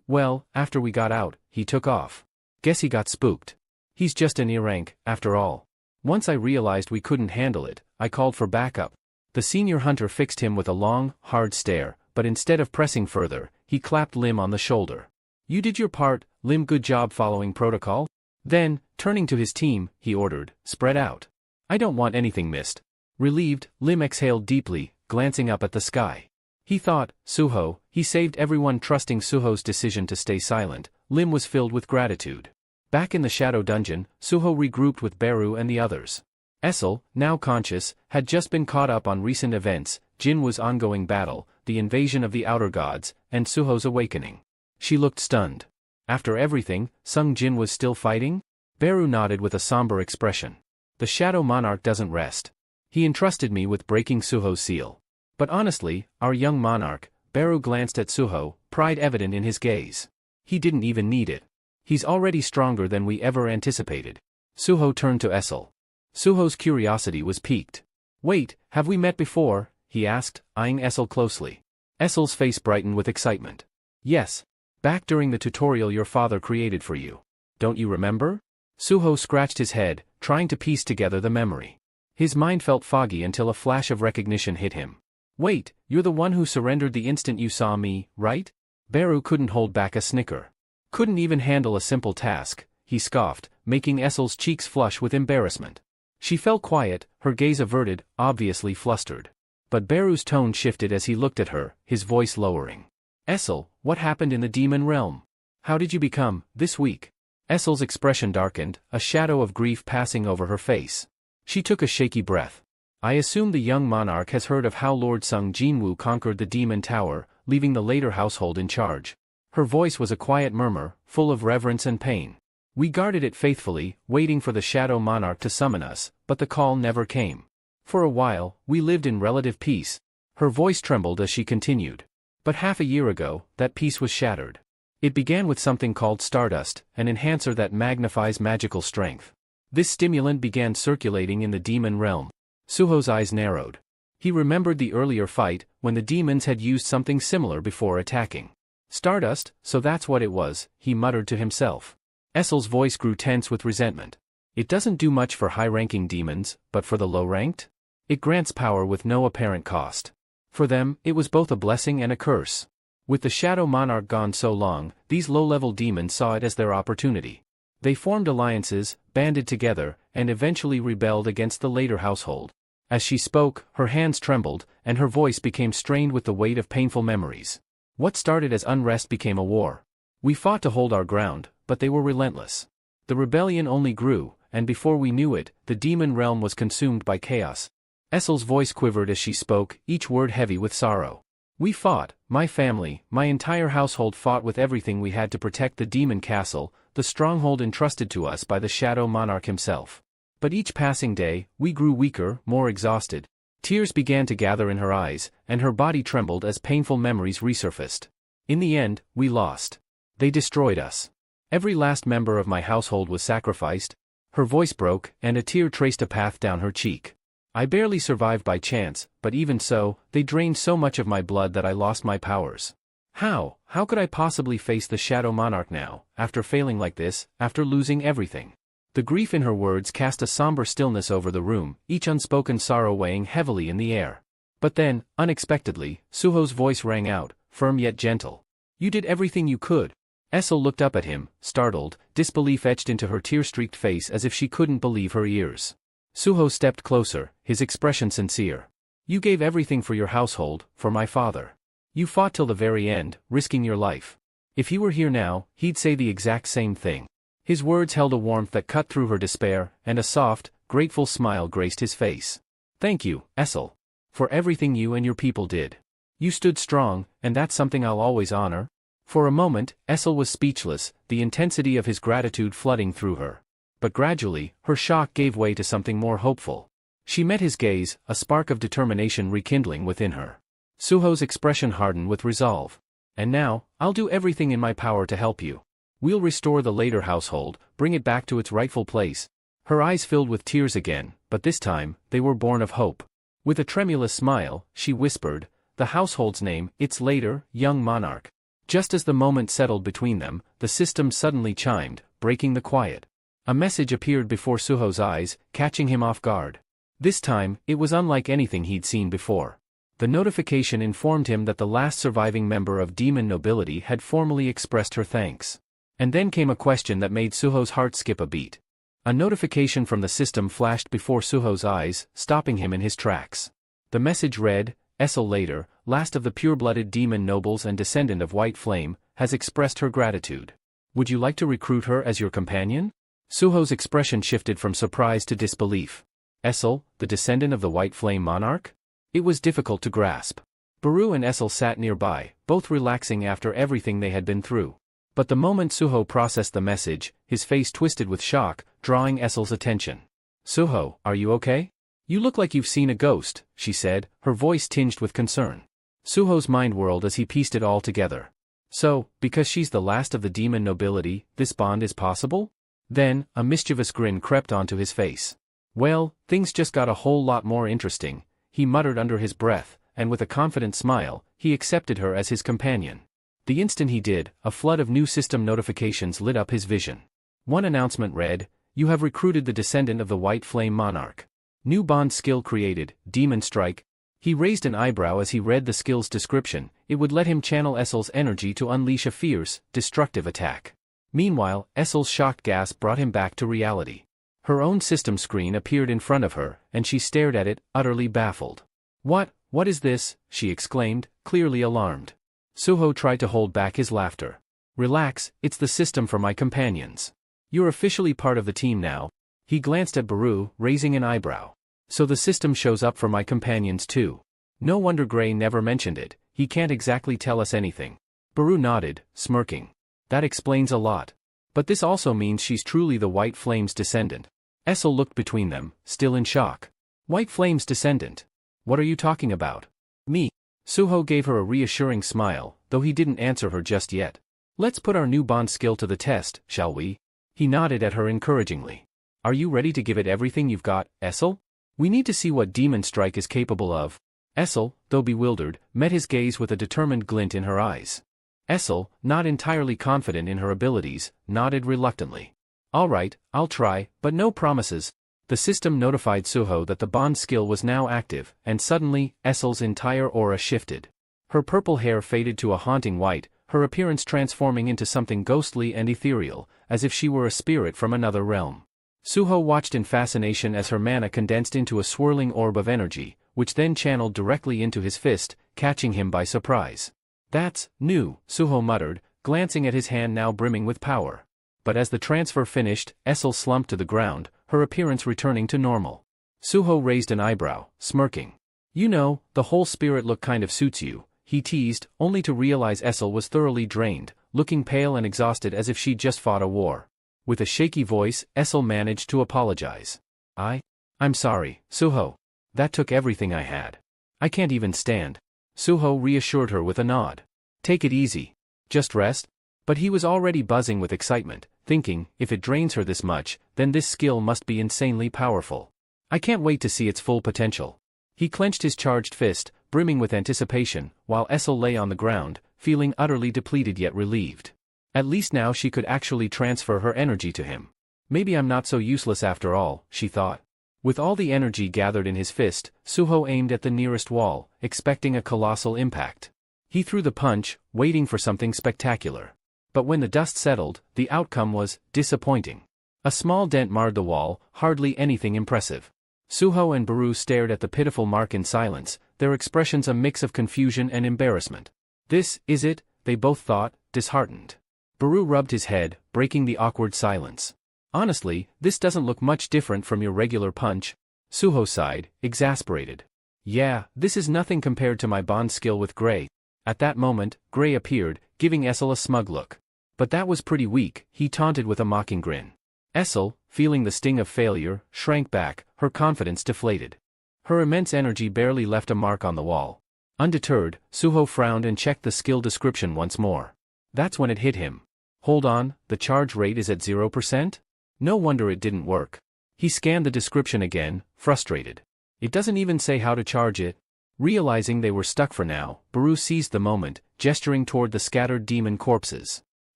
Speaker 1: Well, after we got out, he took off. Guess he got spooked. He's just an E-rank, after all. Once I realized we couldn't handle it, I called for backup." The senior hunter fixed him with a long, hard stare, but instead of pressing further, he clapped Lim on the shoulder. "You did your part, Lim. Good job following protocol." Then, turning to his team, he ordered, "Spread out. I don't want anything missed." Relieved, Lim exhaled deeply, glancing up at the sky. He thought, Suho, he saved everyone. Trusting Suho's decision to stay silent, Lim was filled with gratitude. Back in the Shadow Dungeon, Suho regrouped with Beru and the others. Essel, now conscious, had just been caught up on recent events, Jinwoo's ongoing battle, the invasion of the Outer Gods, and Suho's awakening. She looked stunned. After everything, Sung Jin was still fighting? Beru nodded with a somber expression. "The Shadow Monarch doesn't rest. He entrusted me with breaking Suho's seal. But honestly, our young monarch," Beru glanced at Suho, pride evident in his gaze. "He didn't even need it. He's already stronger than we ever anticipated." Suho turned to Essel. Suho's curiosity was piqued. "Wait, have we met before?" he asked, eyeing Essel closely. Essel's face brightened with excitement. Yes. Back during the tutorial your father created for you. Don't you remember? Suho scratched his head, trying to piece together the memory. His mind felt foggy until a flash of recognition hit him. Wait, you're the one who surrendered the instant you saw me, right? Beru couldn't hold back a snicker. Couldn't even handle a simple task, he scoffed, making Essel's cheeks flush with embarrassment. She fell quiet, her gaze averted, obviously flustered. But Beru's tone shifted as he looked at her, his voice lowering. Essel, what happened in the demon realm? How did you become, this weak? Essel's expression darkened, a shadow of grief passing over her face. She took a shaky breath. I assume the young monarch has heard of how Lord Sung Jinwoo conquered the demon tower, leaving the later household in charge. Her voice was a quiet murmur, full of reverence and pain. We guarded it faithfully, waiting for the shadow monarch to summon us, but the call never came. For a while, we lived in relative peace. Her voice trembled as she continued. But half a year ago, that peace was shattered. It began with something called stardust, an enhancer that magnifies magical strength. This stimulant began circulating in the demon realm. Suho's eyes narrowed. He remembered the earlier fight, when the demons had used something similar before attacking. Stardust, so that's what it was, he muttered to himself. Essel's voice grew tense with resentment. It doesn't do much for high-ranking demons, but for the low-ranked? It grants power with no apparent cost. For them, it was both a blessing and a curse. With the Shadow Monarch gone so long, these low-level demons saw it as their opportunity. They formed alliances, banded together, and eventually rebelled against the later household. As she spoke, her hands trembled, and her voice became strained with the weight of painful memories. What started as unrest became a war. We fought to hold our ground, but they were relentless. The rebellion only grew, and before we knew it, the demon realm was consumed by chaos. Essel's voice quivered as she spoke, each word heavy with sorrow. We fought, my family, my entire household fought with everything we had to protect the demon castle, the stronghold entrusted to us by the Shadow Monarch himself. But each passing day, we grew weaker, more exhausted. Tears began to gather in her eyes, and her body trembled as painful memories resurfaced. In the end, we lost. They destroyed us. Every last member of my household was sacrificed. Her voice broke, and a tear traced a path down her cheek. I barely survived by chance, but even so, they drained so much of my blood that I lost my powers. How could I possibly face the Shadow Monarch now, after failing like this, after losing everything? The grief in her words cast a somber stillness over the room, each unspoken sorrow weighing heavily in the air. But then, unexpectedly, Suho's voice rang out, firm yet gentle. You did everything you could. Essel looked up at him, startled, disbelief etched into her tear-streaked face as if she couldn't believe her ears. Suho stepped closer, his expression sincere. You gave everything for your household, for my father. You fought till the very end, risking your life. If he were here now, he'd say the exact same thing. His words held a warmth that cut through her despair, and a soft, grateful smile graced his face. Thank you, Essel. For everything you and your people did. You stood strong, and that's something I'll always honor. For a moment, Essel was speechless, the intensity of his gratitude flooding through her. But gradually, her shock gave way to something more hopeful. She met his gaze, a spark of determination rekindling within her. Suho's expression hardened with resolve. And now, I'll do everything in my power to help you. We'll restore the later household, bring it back to its rightful place. Her eyes filled with tears again, but this time, they were born of hope. With a tremulous smile, she whispered, the household's name, its later, young monarch. Just as the moment settled between them, the system suddenly chimed, breaking the quiet. A message appeared before Suho's eyes, catching him off guard. This time, it was unlike anything he'd seen before. The notification informed him that the last surviving member of demon nobility had formally expressed her thanks. And then came a question that made Suho's heart skip a beat. A notification from the system flashed before Suho's eyes, stopping him in his tracks. The message read, Essel later, last of the pure-blooded demon nobles and descendant of White Flame, has expressed her gratitude. Would you like to recruit her as your companion? Suho's expression shifted from surprise to disbelief. Essel, the descendant of the White Flame monarch? It was difficult to grasp. Beru and Essel sat nearby, both relaxing after everything they had been through. But the moment Suho processed the message, his face twisted with shock, drawing Essel's attention. Suho, are you okay? You look like you've seen a ghost, she said, her voice tinged with concern. Suho's mind whirled as he pieced it all together. So, because she's the last of the demon nobility, this bond is possible? Then, a mischievous grin crept onto his face. Well, things just got a whole lot more interesting, he muttered under his breath, and with a confident smile, he accepted her as his companion. The instant he did, a flood of new system notifications lit up his vision. One announcement read, "You have recruited the descendant of the White Flame Monarch. New bond skill created, Demon Strike." He raised an eyebrow as he read the skill's description. It would let him channel Essel's energy to unleash a fierce, destructive attack. Meanwhile, Essel's shocked gasp brought him back to reality. Her own system screen appeared in front of her, and she stared at it, utterly baffled. What is this?" she exclaimed, clearly alarmed. Suho tried to hold back his laughter. "Relax, it's the system for my companions. You're officially part of the team now." He glanced at Baru, raising an eyebrow. "So the system shows up for my companions too. No wonder Gray never mentioned it, he can't exactly tell us anything." Baru nodded, smirking. "That explains a lot. But this also means she's truly the White Flame's descendant." Essel looked between them, still in shock. "White Flame's descendant? What are you talking about?" "Me." Suho gave her a reassuring smile, though he didn't answer her just yet. "Let's put our new bond skill to the test, shall we?" He nodded at her encouragingly. "Are you ready to give it everything you've got, Essel? We need to see what Demon Strike is capable of." Essel, though bewildered, met his gaze with a determined glint in her eyes. Essel, not entirely confident in her abilities, nodded reluctantly. "All right, I'll try, but no promises." The system notified Suho that the bond skill was now active, and suddenly, Essel's entire aura shifted. Her purple hair faded to a haunting white, her appearance transforming into something ghostly and ethereal, as if she were a spirit from another realm. Suho watched in fascination as her mana condensed into a swirling orb of energy, which then channeled directly into his fist, catching him by surprise. "That's new," Suho muttered, glancing at his hand now brimming with power. But as the transfer finished, Essel slumped to the ground, her appearance returning to normal. Suho raised an eyebrow, smirking. "You know, the whole spirit look kind of suits you," he teased, only to realize Essel was thoroughly drained, looking pale and exhausted as if she'd just fought a war. With a shaky voice, Essel managed to apologize. I'm sorry, Suho. That took everything I had. I can't even stand." Suho reassured her with a nod. "Take it easy. Just rest." But he was already buzzing with excitement, thinking, if it drains her this much, then this skill must be insanely powerful. "I can't wait to see its full potential." He clenched his charged fist, brimming with anticipation, while Essel lay on the ground, feeling utterly depleted yet relieved. At least now she could actually transfer her energy to him. "Maybe I'm not so useless after all," she thought. With all the energy gathered in his fist, Suho aimed at the nearest wall, expecting a colossal impact. He threw the punch, waiting for something spectacular. But when the dust settled, the outcome was disappointing. A small dent marred the wall, hardly anything impressive. Suho and Baru stared at the pitiful mark in silence, their expressions a mix of confusion and embarrassment. "This is it," they both thought, disheartened. Baru rubbed his head, breaking the awkward silence. "Honestly, this doesn't look much different from your regular punch." Suho sighed, exasperated. "Yeah, this is nothing compared to my bond skill with Gray." At that moment, Gray appeared, giving Essel a smug look. "But that was pretty weak," he taunted with a mocking grin. Essel, feeling the sting of failure, shrank back, her confidence deflated. Her immense energy barely left a mark on the wall. Undeterred, Suho frowned and checked the skill description once more. That's when it hit him. Hold on, the charge rate is at 0%? No wonder it didn't work. He scanned the description again, frustrated. It doesn't even say how to charge it. Realizing they were stuck for now, Baru seized the moment, gesturing toward the scattered demon corpses.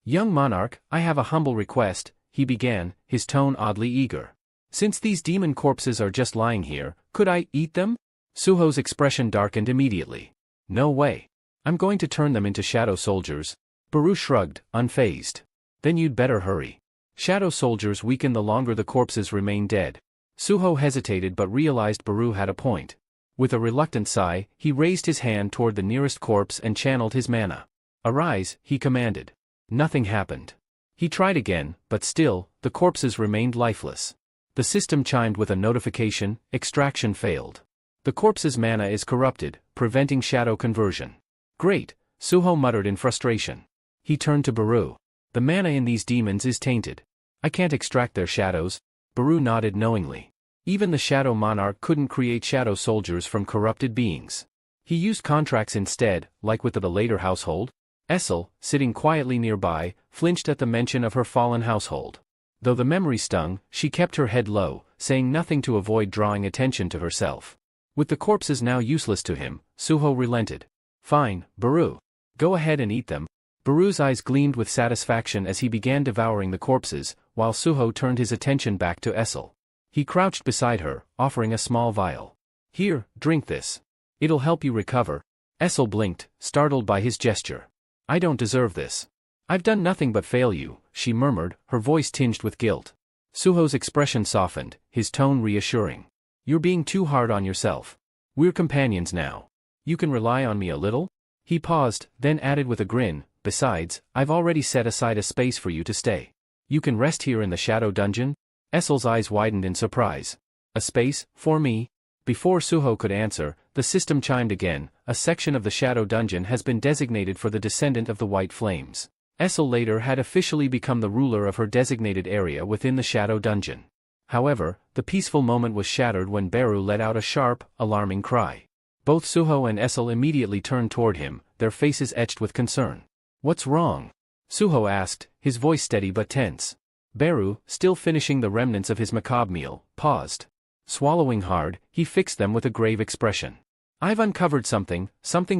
Speaker 1: "Young monarch, I have a humble request," he began, his tone oddly eager. "Since these demon corpses are just lying here, could I eat them?" Suho's expression darkened immediately. "No way. I'm going to turn them into shadow soldiers." Baru shrugged, unfazed. "Then you'd better hurry. Shadow soldiers weaken the longer the corpses remain dead." Suho hesitated but realized Baru had a point. With a reluctant sigh, he raised his hand toward the nearest corpse and channeled his mana. "Arise," he commanded. Nothing happened. He tried again, but still, the corpses remained lifeless. The system chimed with a notification: extraction failed. The corpse's mana is corrupted, preventing shadow conversion. "Great," Suho muttered in frustration. He turned to Baru. "The mana in these demons is tainted. I can't extract their shadows." Baru nodded knowingly. Even the Shadow Monarch couldn't create shadow soldiers from corrupted beings. He used contracts instead, like with the later household. Essel, sitting quietly nearby, flinched at the mention of her fallen household. Though the memory stung, she kept her head low, saying nothing to avoid drawing attention to herself. With the corpses now useless to him, Suho relented. Fine, Baru. Go ahead and eat them. Baru's eyes gleamed with satisfaction as he began devouring the corpses, while Suho turned his attention back to Essel. He crouched beside her, offering a small vial. Here, drink this. It'll help you recover. Essel blinked, startled by his gesture. I don't deserve this. I've done nothing but fail you, she murmured, her voice tinged with guilt. Suho's expression softened, his tone reassuring. You're being too hard on yourself. We're companions now. You can rely on me a little? He paused, then added with a grin, besides, I've already set aside a space for you to stay. You can rest here in the shadow dungeon? Essel's eyes widened in surprise. A space, for me? Before Suho could answer, the system chimed again. A section of the shadow dungeon has been designated for the descendant of the White Flames. Essel later had officially become the ruler of her designated area within the shadow dungeon. However, the peaceful moment was shattered when Baru let out a sharp, alarming cry. Both Suho and Essel immediately turned toward him, their faces etched with concern. What's wrong? Suho asked, his voice steady but tense. Baru, still finishing the remnants of his macabre meal, paused. Swallowing hard, he fixed them with a grave expression. I've uncovered something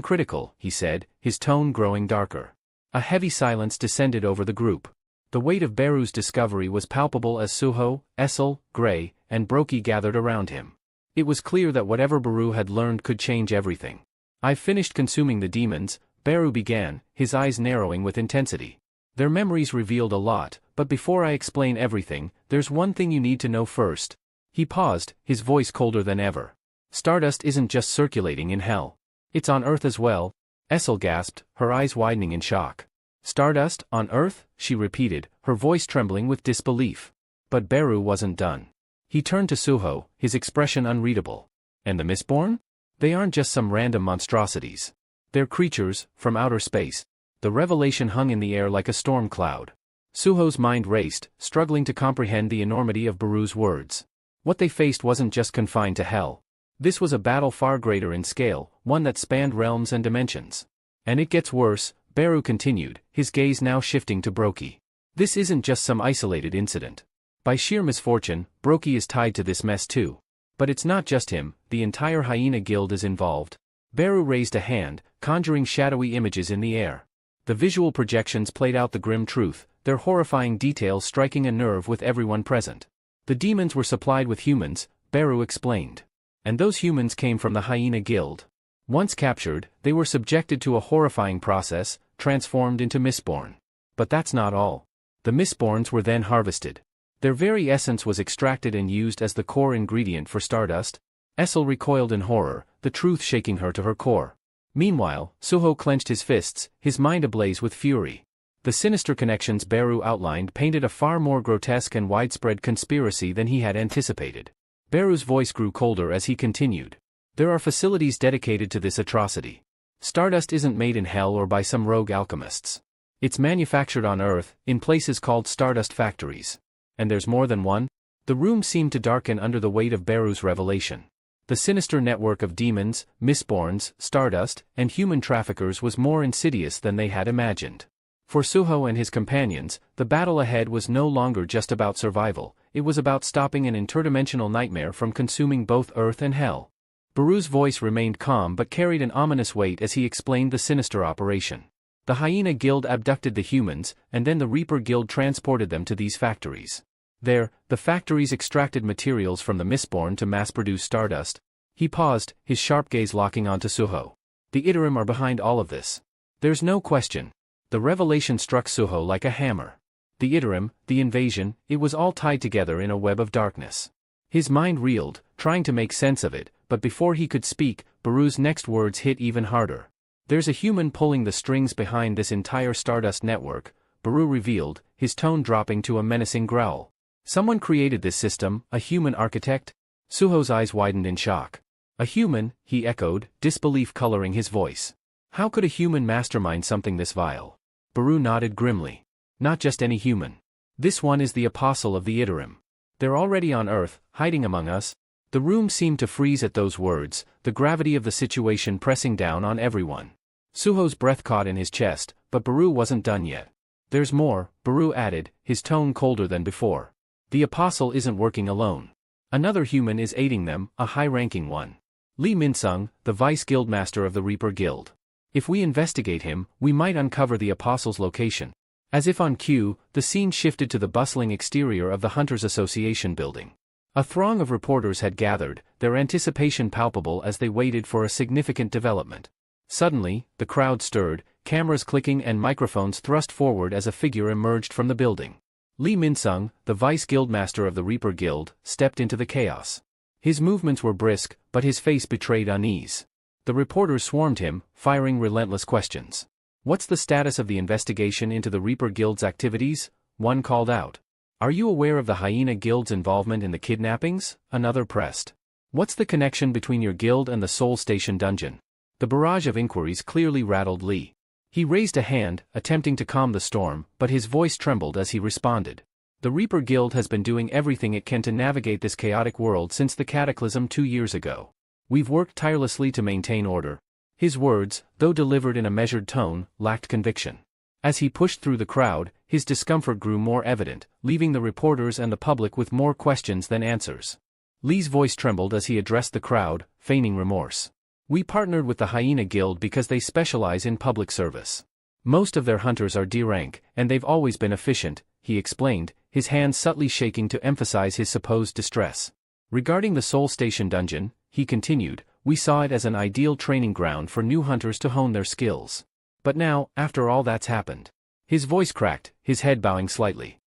Speaker 1: critical, he said, his tone growing darker. A heavy silence descended over the group. The weight of Baru's discovery was palpable as Suho, Essel, Gray, and Brokey gathered around him. It was clear that whatever Baru had learned could change everything. I've finished consuming the demons, Baru began, his eyes narrowing with intensity. Their memories revealed a lot, but before I explain everything, there's one thing you need to know first. He paused, his voice colder than ever. Stardust isn't just circulating in hell. It's on Earth as well. Essel gasped, her eyes widening in shock. Stardust, on Earth? She repeated, her voice trembling with disbelief. But Baru wasn't done. He turned to Suho, his expression unreadable. And the Mistborn? They aren't just some random monstrosities. They're creatures, from outer space. The revelation hung in the air like a storm cloud. Suho's mind raced, struggling to comprehend the enormity of Baru's words. What they faced wasn't just confined to hell. This was a battle far greater in scale, one that spanned realms and dimensions. And it gets worse, Baru continued, his gaze now shifting to Brokey. This isn't just some isolated incident. By sheer misfortune, Brokey is tied to this mess too. But it's not just him, the entire hyena guild is involved. Baru raised a hand, conjuring shadowy images in the air. The visual projections played out the grim truth, their horrifying details striking a nerve with everyone present. The demons were supplied with humans, Baru explained. And those humans came from the hyena guild. Once captured, they were subjected to a horrifying process, transformed into Mistborn. But that's not all. The Mistborns were then harvested. Their very essence was extracted and used as the core ingredient for Stardust. Essel recoiled in horror, the truth shaking her to her core. Meanwhile, Suho clenched his fists, his mind ablaze with fury. The sinister connections Baru outlined painted a far more grotesque and widespread conspiracy than he had anticipated. Baru's voice grew colder as he continued. There are facilities dedicated to this atrocity. Stardust isn't made in hell or by some rogue alchemists. It's manufactured on Earth, in places called Stardust factories. And there's more than one? The room seemed to darken under the weight of Baru's revelation. The sinister network of demons, Mistborns, Stardust, and human traffickers was more insidious than they had imagined. For Suho and his companions, the battle ahead was no longer just about survival, it was about stopping an interdimensional nightmare from consuming both Earth and Hell. Baru's voice remained calm but carried an ominous weight as he explained the sinister operation. The Hyena Guild abducted the humans, and then the Reaper Guild transported them to these factories. There, the factories extracted materials from the Mistborn to mass-produce Stardust. He paused, his sharp gaze locking onto Suho. The Iterim are behind all of this. There's no question. The revelation struck Suho like a hammer. The Iterim, the invasion, it was all tied together in a web of darkness. His mind reeled, trying to make sense of it, but before he could speak, Baru's next words hit even harder. There's a human pulling the strings behind this entire Stardust network, Baru revealed, his tone dropping to a menacing growl. Someone created this system, a human architect? Suho's eyes widened in shock. A human, he echoed, disbelief coloring his voice. How could a human mastermind something this vile? Baru nodded grimly. Not just any human. This one is the apostle of the Iterim. They're already on Earth, hiding among us. The room seemed to freeze at those words, the gravity of the situation pressing down on everyone. Suho's breath caught in his chest, but Baru wasn't done yet. There's more, Baru added, his tone colder than before. The apostle isn't working alone. Another human is aiding them, a high-ranking one. Lee Minsung, the Vice Guildmaster of the Reaper Guild. If we investigate him, we might uncover the Apostle's location. As if on cue, the scene shifted to the bustling exterior of the Hunters Association building. A throng of reporters had gathered, their anticipation palpable as they waited for a significant development. Suddenly, the crowd stirred, cameras clicking and microphones thrust forward as a figure emerged from the building. Lee Minsung, the Vice Guildmaster of the Reaper Guild, stepped into the chaos. His movements were brisk, but his face betrayed unease. The reporters swarmed him, firing relentless questions. "What's the status of the investigation into the Reaper Guild's activities?" one called out. "Are you aware of the Hyena Guild's involvement in the kidnappings?" another pressed. "What's the connection between your guild and the Soul Station dungeon?" The barrage of inquiries clearly rattled Lee. He raised a hand, attempting to calm the storm, but his voice trembled as he responded. "The Reaper Guild has been doing everything it can to navigate this chaotic world since the cataclysm 2 years ago. We've worked tirelessly to maintain order." His words, though delivered in a measured tone, lacked conviction. As he pushed through the crowd, his discomfort grew more evident, leaving the reporters and the public with more questions than answers. Lee's voice trembled as he addressed the crowd, feigning remorse. "We partnered with the Hyena Guild because they specialize in public service. Most of their hunters are D-rank, and they've always been efficient," he explained, his hands subtly shaking to emphasize his supposed distress. "Regarding the Soul Station dungeon," he continued, "we saw it as an ideal training ground for new hunters to hone their skills. But now, after all that's happened..." His voice cracked, his head bowing slightly.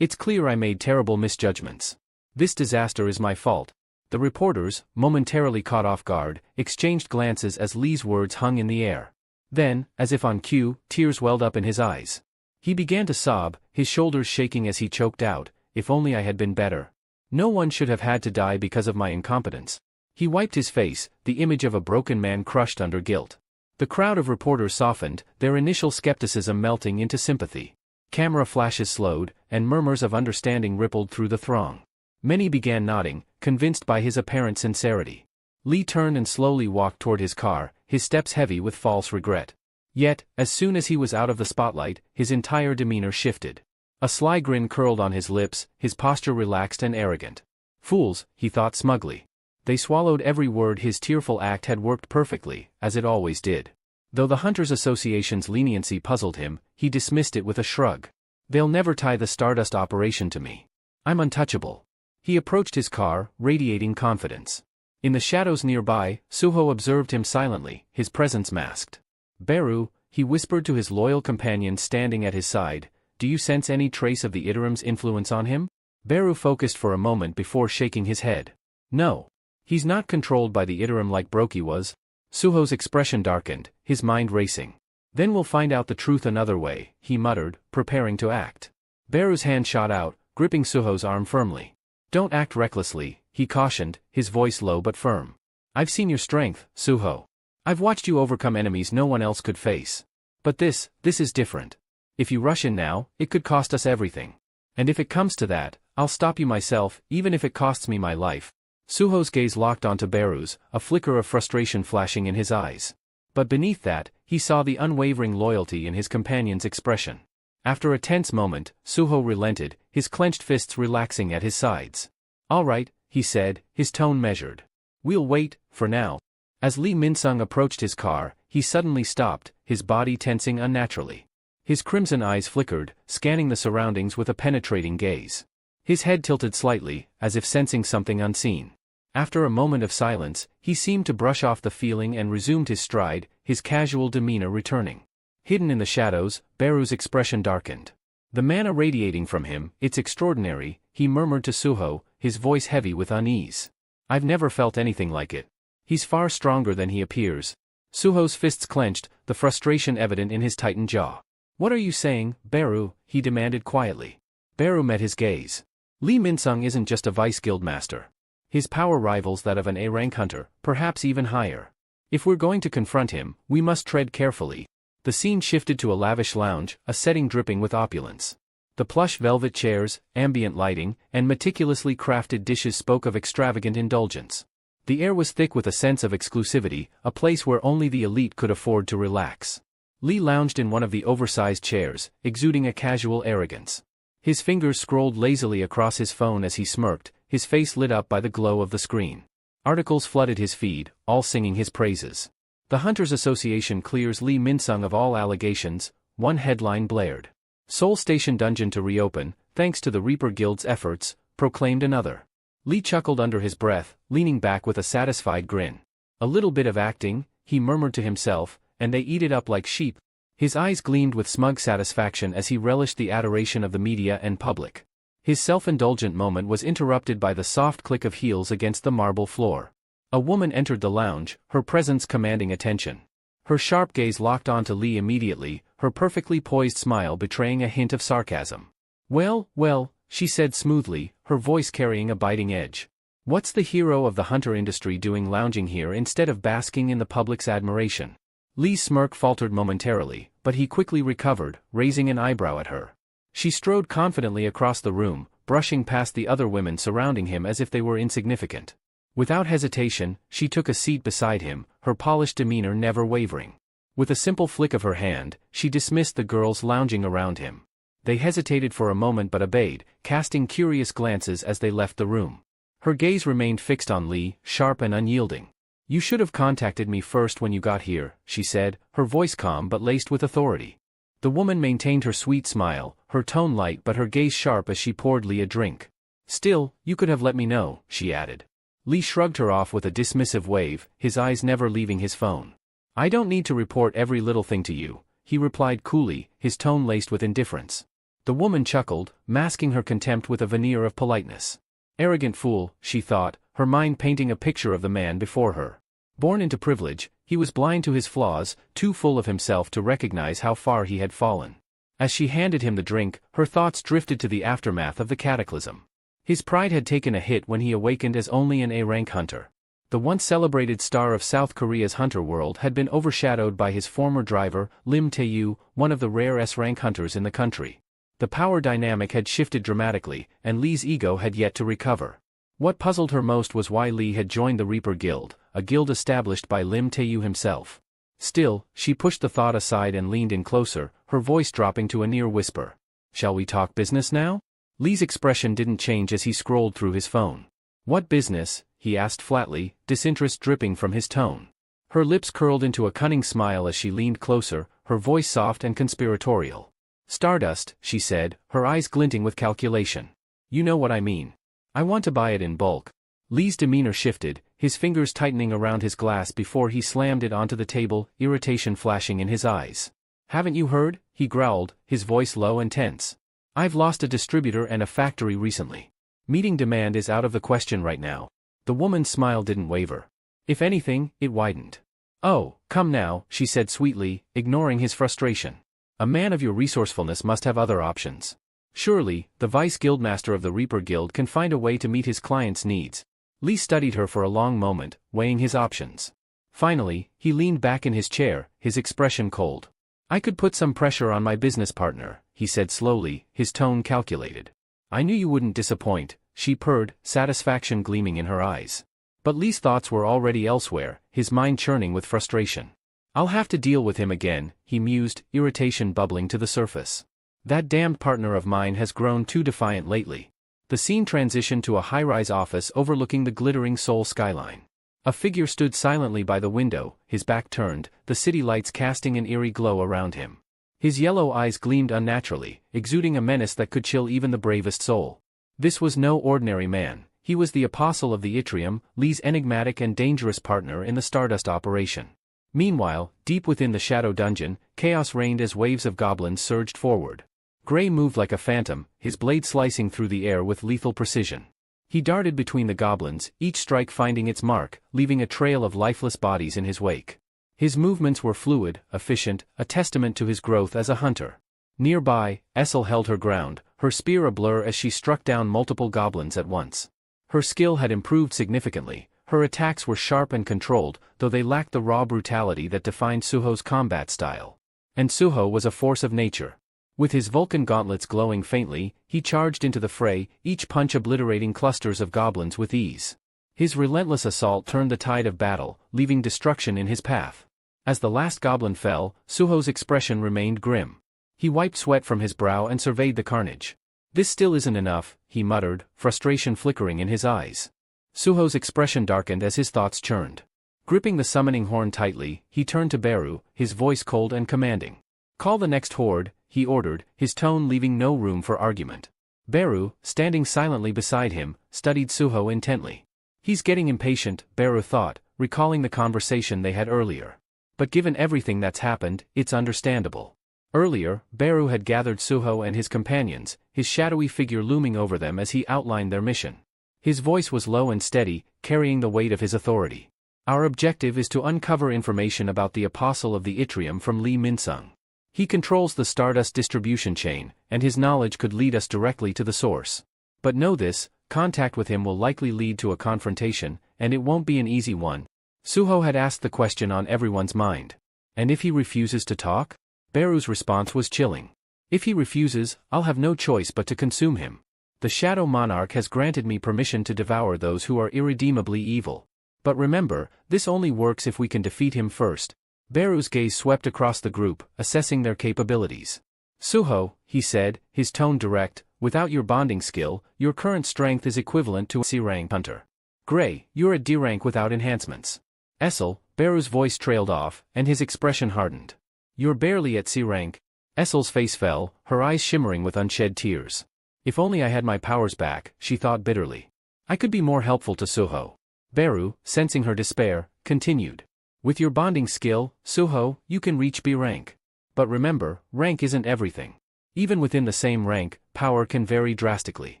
Speaker 1: "It's clear I made terrible misjudgments. This disaster is my fault." The reporters, momentarily caught off guard, exchanged glances as Lee's words hung in the air. Then, as if on cue, tears welled up in his eyes. He began to sob, his shoulders shaking as he choked out, "If only I had been better. No one should have had to die because of my incompetence." He wiped his face, the image of a broken man crushed under guilt. The crowd of reporters softened, their initial skepticism melting into sympathy. Camera flashes slowed, and murmurs of understanding rippled through the throng. Many began nodding, convinced by his apparent sincerity. Lee turned and slowly walked toward his car, his steps heavy with false regret. Yet, as soon as he was out of the spotlight, his entire demeanor shifted. A sly grin curled on his lips, his posture relaxed and arrogant. "Fools," he thought smugly. They swallowed every word. His tearful act had worked perfectly, as it always did. Though the Hunters Association's leniency puzzled him, he dismissed it with a shrug. "They'll never tie the Stardust operation to me. I'm untouchable." He approached his car, radiating confidence. In the shadows nearby, Suho observed him silently, his presence masked. "Beru," he whispered to his loyal companion standing at his side, "do you sense any trace of the Iterim's influence on him?" Beru focused for a moment before shaking his head. "No. He's not controlled by the Iterim like Broki was." Suho's expression darkened, his mind racing. "Then we'll find out the truth another way," he muttered, preparing to act. Beru's hand shot out, gripping Suho's arm firmly. "Don't act recklessly," he cautioned, his voice low but firm. "I've seen your strength, Suho. I've watched you overcome enemies no one else could face. But this is different. If you rush in now, it could cost us everything. And if it comes to that, I'll stop you myself, even if it costs me my life." Suho's gaze locked onto Beru's, a flicker of frustration flashing in his eyes. But beneath that, he saw the unwavering loyalty in his companion's expression. After a tense moment, Suho relented, his clenched fists relaxing at his sides. "All right," he said, his tone measured. "We'll wait, for now." As Lee Minsung approached his car, he suddenly stopped, his body tensing unnaturally. His crimson eyes flickered, scanning the surroundings with a penetrating gaze. His head tilted slightly, as if sensing something unseen. After a moment of silence, he seemed to brush off the feeling and resumed his stride, his casual demeanor returning. Hidden in the shadows, Beru's expression darkened. "The mana radiating from him, it's extraordinary," he murmured to Suho, his voice heavy with unease. "I've never felt anything like it. He's far stronger than he appears." Suho's fists clenched, the frustration evident in his tightened jaw. "What are you saying, Beru?" he demanded quietly. Beru met his gaze. "Lee Minsung isn't just a vice guildmaster. His power rivals that of an A-rank hunter, perhaps even higher. If we're going to confront him, we must tread carefully." The scene shifted to a lavish lounge, a setting dripping with opulence. The plush velvet chairs, ambient lighting, and meticulously crafted dishes spoke of extravagant indulgence. The air was thick with a sense of exclusivity, a place where only the elite could afford to relax. Lee lounged in one of the oversized chairs, exuding a casual arrogance. His fingers scrolled lazily across his phone as he smirked, his face lit up by the glow of the screen. Articles flooded his feed, all singing his praises. The Hunters Association clears Lee Min-sung of all allegations, one headline blared. Seoul Station dungeon to reopen, thanks to the Reaper Guild's efforts, proclaimed another. Lee chuckled under his breath, leaning back with a satisfied grin. A little bit of acting, he murmured to himself, and they eat it up like sheep. His eyes gleamed with smug satisfaction as he relished the adoration of the media and public. His self-indulgent moment was interrupted by the soft click of heels against the marble floor. A woman entered the lounge, her presence commanding attention. Her sharp gaze locked onto Lee immediately, her perfectly poised smile betraying a hint of sarcasm. "Well, well," she said smoothly, her voice carrying a biting edge. "What's the hero of the hunter industry doing lounging here instead of basking in the public's admiration?" Lee's smirk faltered momentarily, but he quickly recovered, raising an eyebrow at her. She strode confidently across the room, brushing past the other women surrounding him as if they were insignificant. Without hesitation, she took a seat beside him, her polished demeanor never wavering. With a simple flick of her hand, she dismissed the girls lounging around him. They hesitated for a moment but obeyed, casting curious glances as they left the room. Her gaze remained fixed on Lee, sharp and unyielding. "You should have contacted me first when you got here," she said, her voice calm but laced with authority. The woman maintained her sweet smile, her tone light but her gaze sharp as she poured Lee a drink. "Still, you could have let me know," she added. Lee shrugged her off with a dismissive wave, his eyes never leaving his phone. "I don't need to report every little thing to you," he replied coolly, his tone laced with indifference. The woman chuckled, masking her contempt with a veneer of politeness. Arrogant fool, she thought, her mind painting a picture of the man before her. Born into privilege, he was blind to his flaws, too full of himself to recognize how far he had fallen. As she handed him the drink, her thoughts drifted to the aftermath of the cataclysm. His pride had taken a hit when he awakened as only an A-rank hunter. The once celebrated star of South Korea's hunter world had been overshadowed by his former driver, Lim Tae-yu, one of the rare S-rank hunters in the country. The power dynamic had shifted dramatically, and Lee's ego had yet to recover. What puzzled her most was why Lee had joined the Reaper Guild, a guild established by Lim Tae-yu himself. Still, she pushed the thought aside and leaned in closer, her voice dropping to a near whisper. "Shall we talk business now?" Lee's expression didn't change as he scrolled through his phone. "What business?" he asked flatly, disinterest dripping from his tone. Her lips curled into a cunning smile as she leaned closer, her voice soft and conspiratorial. "Stardust," she said, her eyes glinting with calculation. "You know what I mean. I want to buy it in bulk." Lee's demeanor shifted, his fingers tightening around his glass before he slammed it onto the table, irritation flashing in his eyes. "Haven't you heard?" he growled, his voice low and tense. "I've lost a distributor and a factory recently. Meeting demand is out of the question right now." The woman's smile didn't waver. If anything, it widened. "Oh, come now," she said sweetly, ignoring his frustration. "A man of your resourcefulness must have other options. Surely, the vice guildmaster of the Reaper Guild can find a way to meet his client's needs." Lee studied her for a long moment, weighing his options. Finally, he leaned back in his chair, his expression cold. "I could put some pressure on my business partner," he said slowly, his tone calculated. "I knew you wouldn't disappoint," she purred, satisfaction gleaming in her eyes. But Lee's thoughts were already elsewhere, his mind churning with frustration. "I'll have to deal with him again," he mused, irritation bubbling to the surface. "That damned partner of mine has grown too defiant lately." The scene transitioned to a high-rise office overlooking the glittering Seoul skyline. A figure stood silently by the window, his back turned, the city lights casting an eerie glow around him. His yellow eyes gleamed unnaturally, exuding a menace that could chill even the bravest soul. This was no ordinary man, he was the apostle of the Yttrium, Lee's enigmatic and dangerous partner in the Stardust operation. Meanwhile, deep within the shadow dungeon, chaos reigned as waves of goblins surged forward. Gray moved like a phantom, his blade slicing through the air with lethal precision. He darted between the goblins, each strike finding its mark, leaving a trail of lifeless bodies in his wake. His movements were fluid, efficient, a testament to his growth as a hunter. Nearby, Essel held her ground, her spear a blur as she struck down multiple goblins at once. Her skill had improved significantly, her attacks were sharp and controlled, though they lacked the raw brutality that defined Suho's combat style. And Suho was a force of nature. With his Vulcan gauntlets glowing faintly, he charged into the fray, each punch obliterating clusters of goblins with ease. His relentless assault turned the tide of battle, leaving destruction in his path. As the last goblin fell, Suho's expression remained grim. He wiped sweat from his brow and surveyed the carnage. "This still isn't enough," he muttered, frustration flickering in his eyes. Suho's expression darkened as his thoughts churned. Gripping the summoning horn tightly, he turned to Beru, his voice cold and commanding. "Call the next horde," he ordered, his tone leaving no room for argument. Beru, standing silently beside him, studied Suho intently. He's getting impatient, Beru thought, recalling the conversation they had earlier. But given everything that's happened, it's understandable. Earlier, Beru had gathered Suho and his companions, his shadowy figure looming over them as he outlined their mission. His voice was low and steady, carrying the weight of his authority. "Our objective is to uncover information about the Apostle of the Yttrium from Lee Min-sung. He controls the Stardust distribution chain, and his knowledge could lead us directly to the source. But know this, contact with him will likely lead to a confrontation, and it won't be an easy one." Suho had asked the question on everyone's mind. "And if he refuses to talk?" Beru's response was chilling. "If he refuses, I'll have no choice but to consume him. The Shadow Monarch has granted me permission to devour those who are irredeemably evil. But remember, this only works if we can defeat him first." Beru's gaze swept across the group, assessing their capabilities. "Suho," he said, his tone direct, "without your bonding skill, your current strength is equivalent to a C-rank hunter. Gray, you're a D-rank without enhancements. Essel," Beru's voice trailed off, and his expression hardened. "You're barely at C-rank." Essel's face fell, her eyes shimmering with unshed tears. "If only I had my powers back," she thought bitterly. "I could be more helpful to Suho." Beru, sensing her despair, continued. "With your bonding skill, Suho, you can reach B rank. But remember, rank isn't everything. Even within the same rank, power can vary drastically.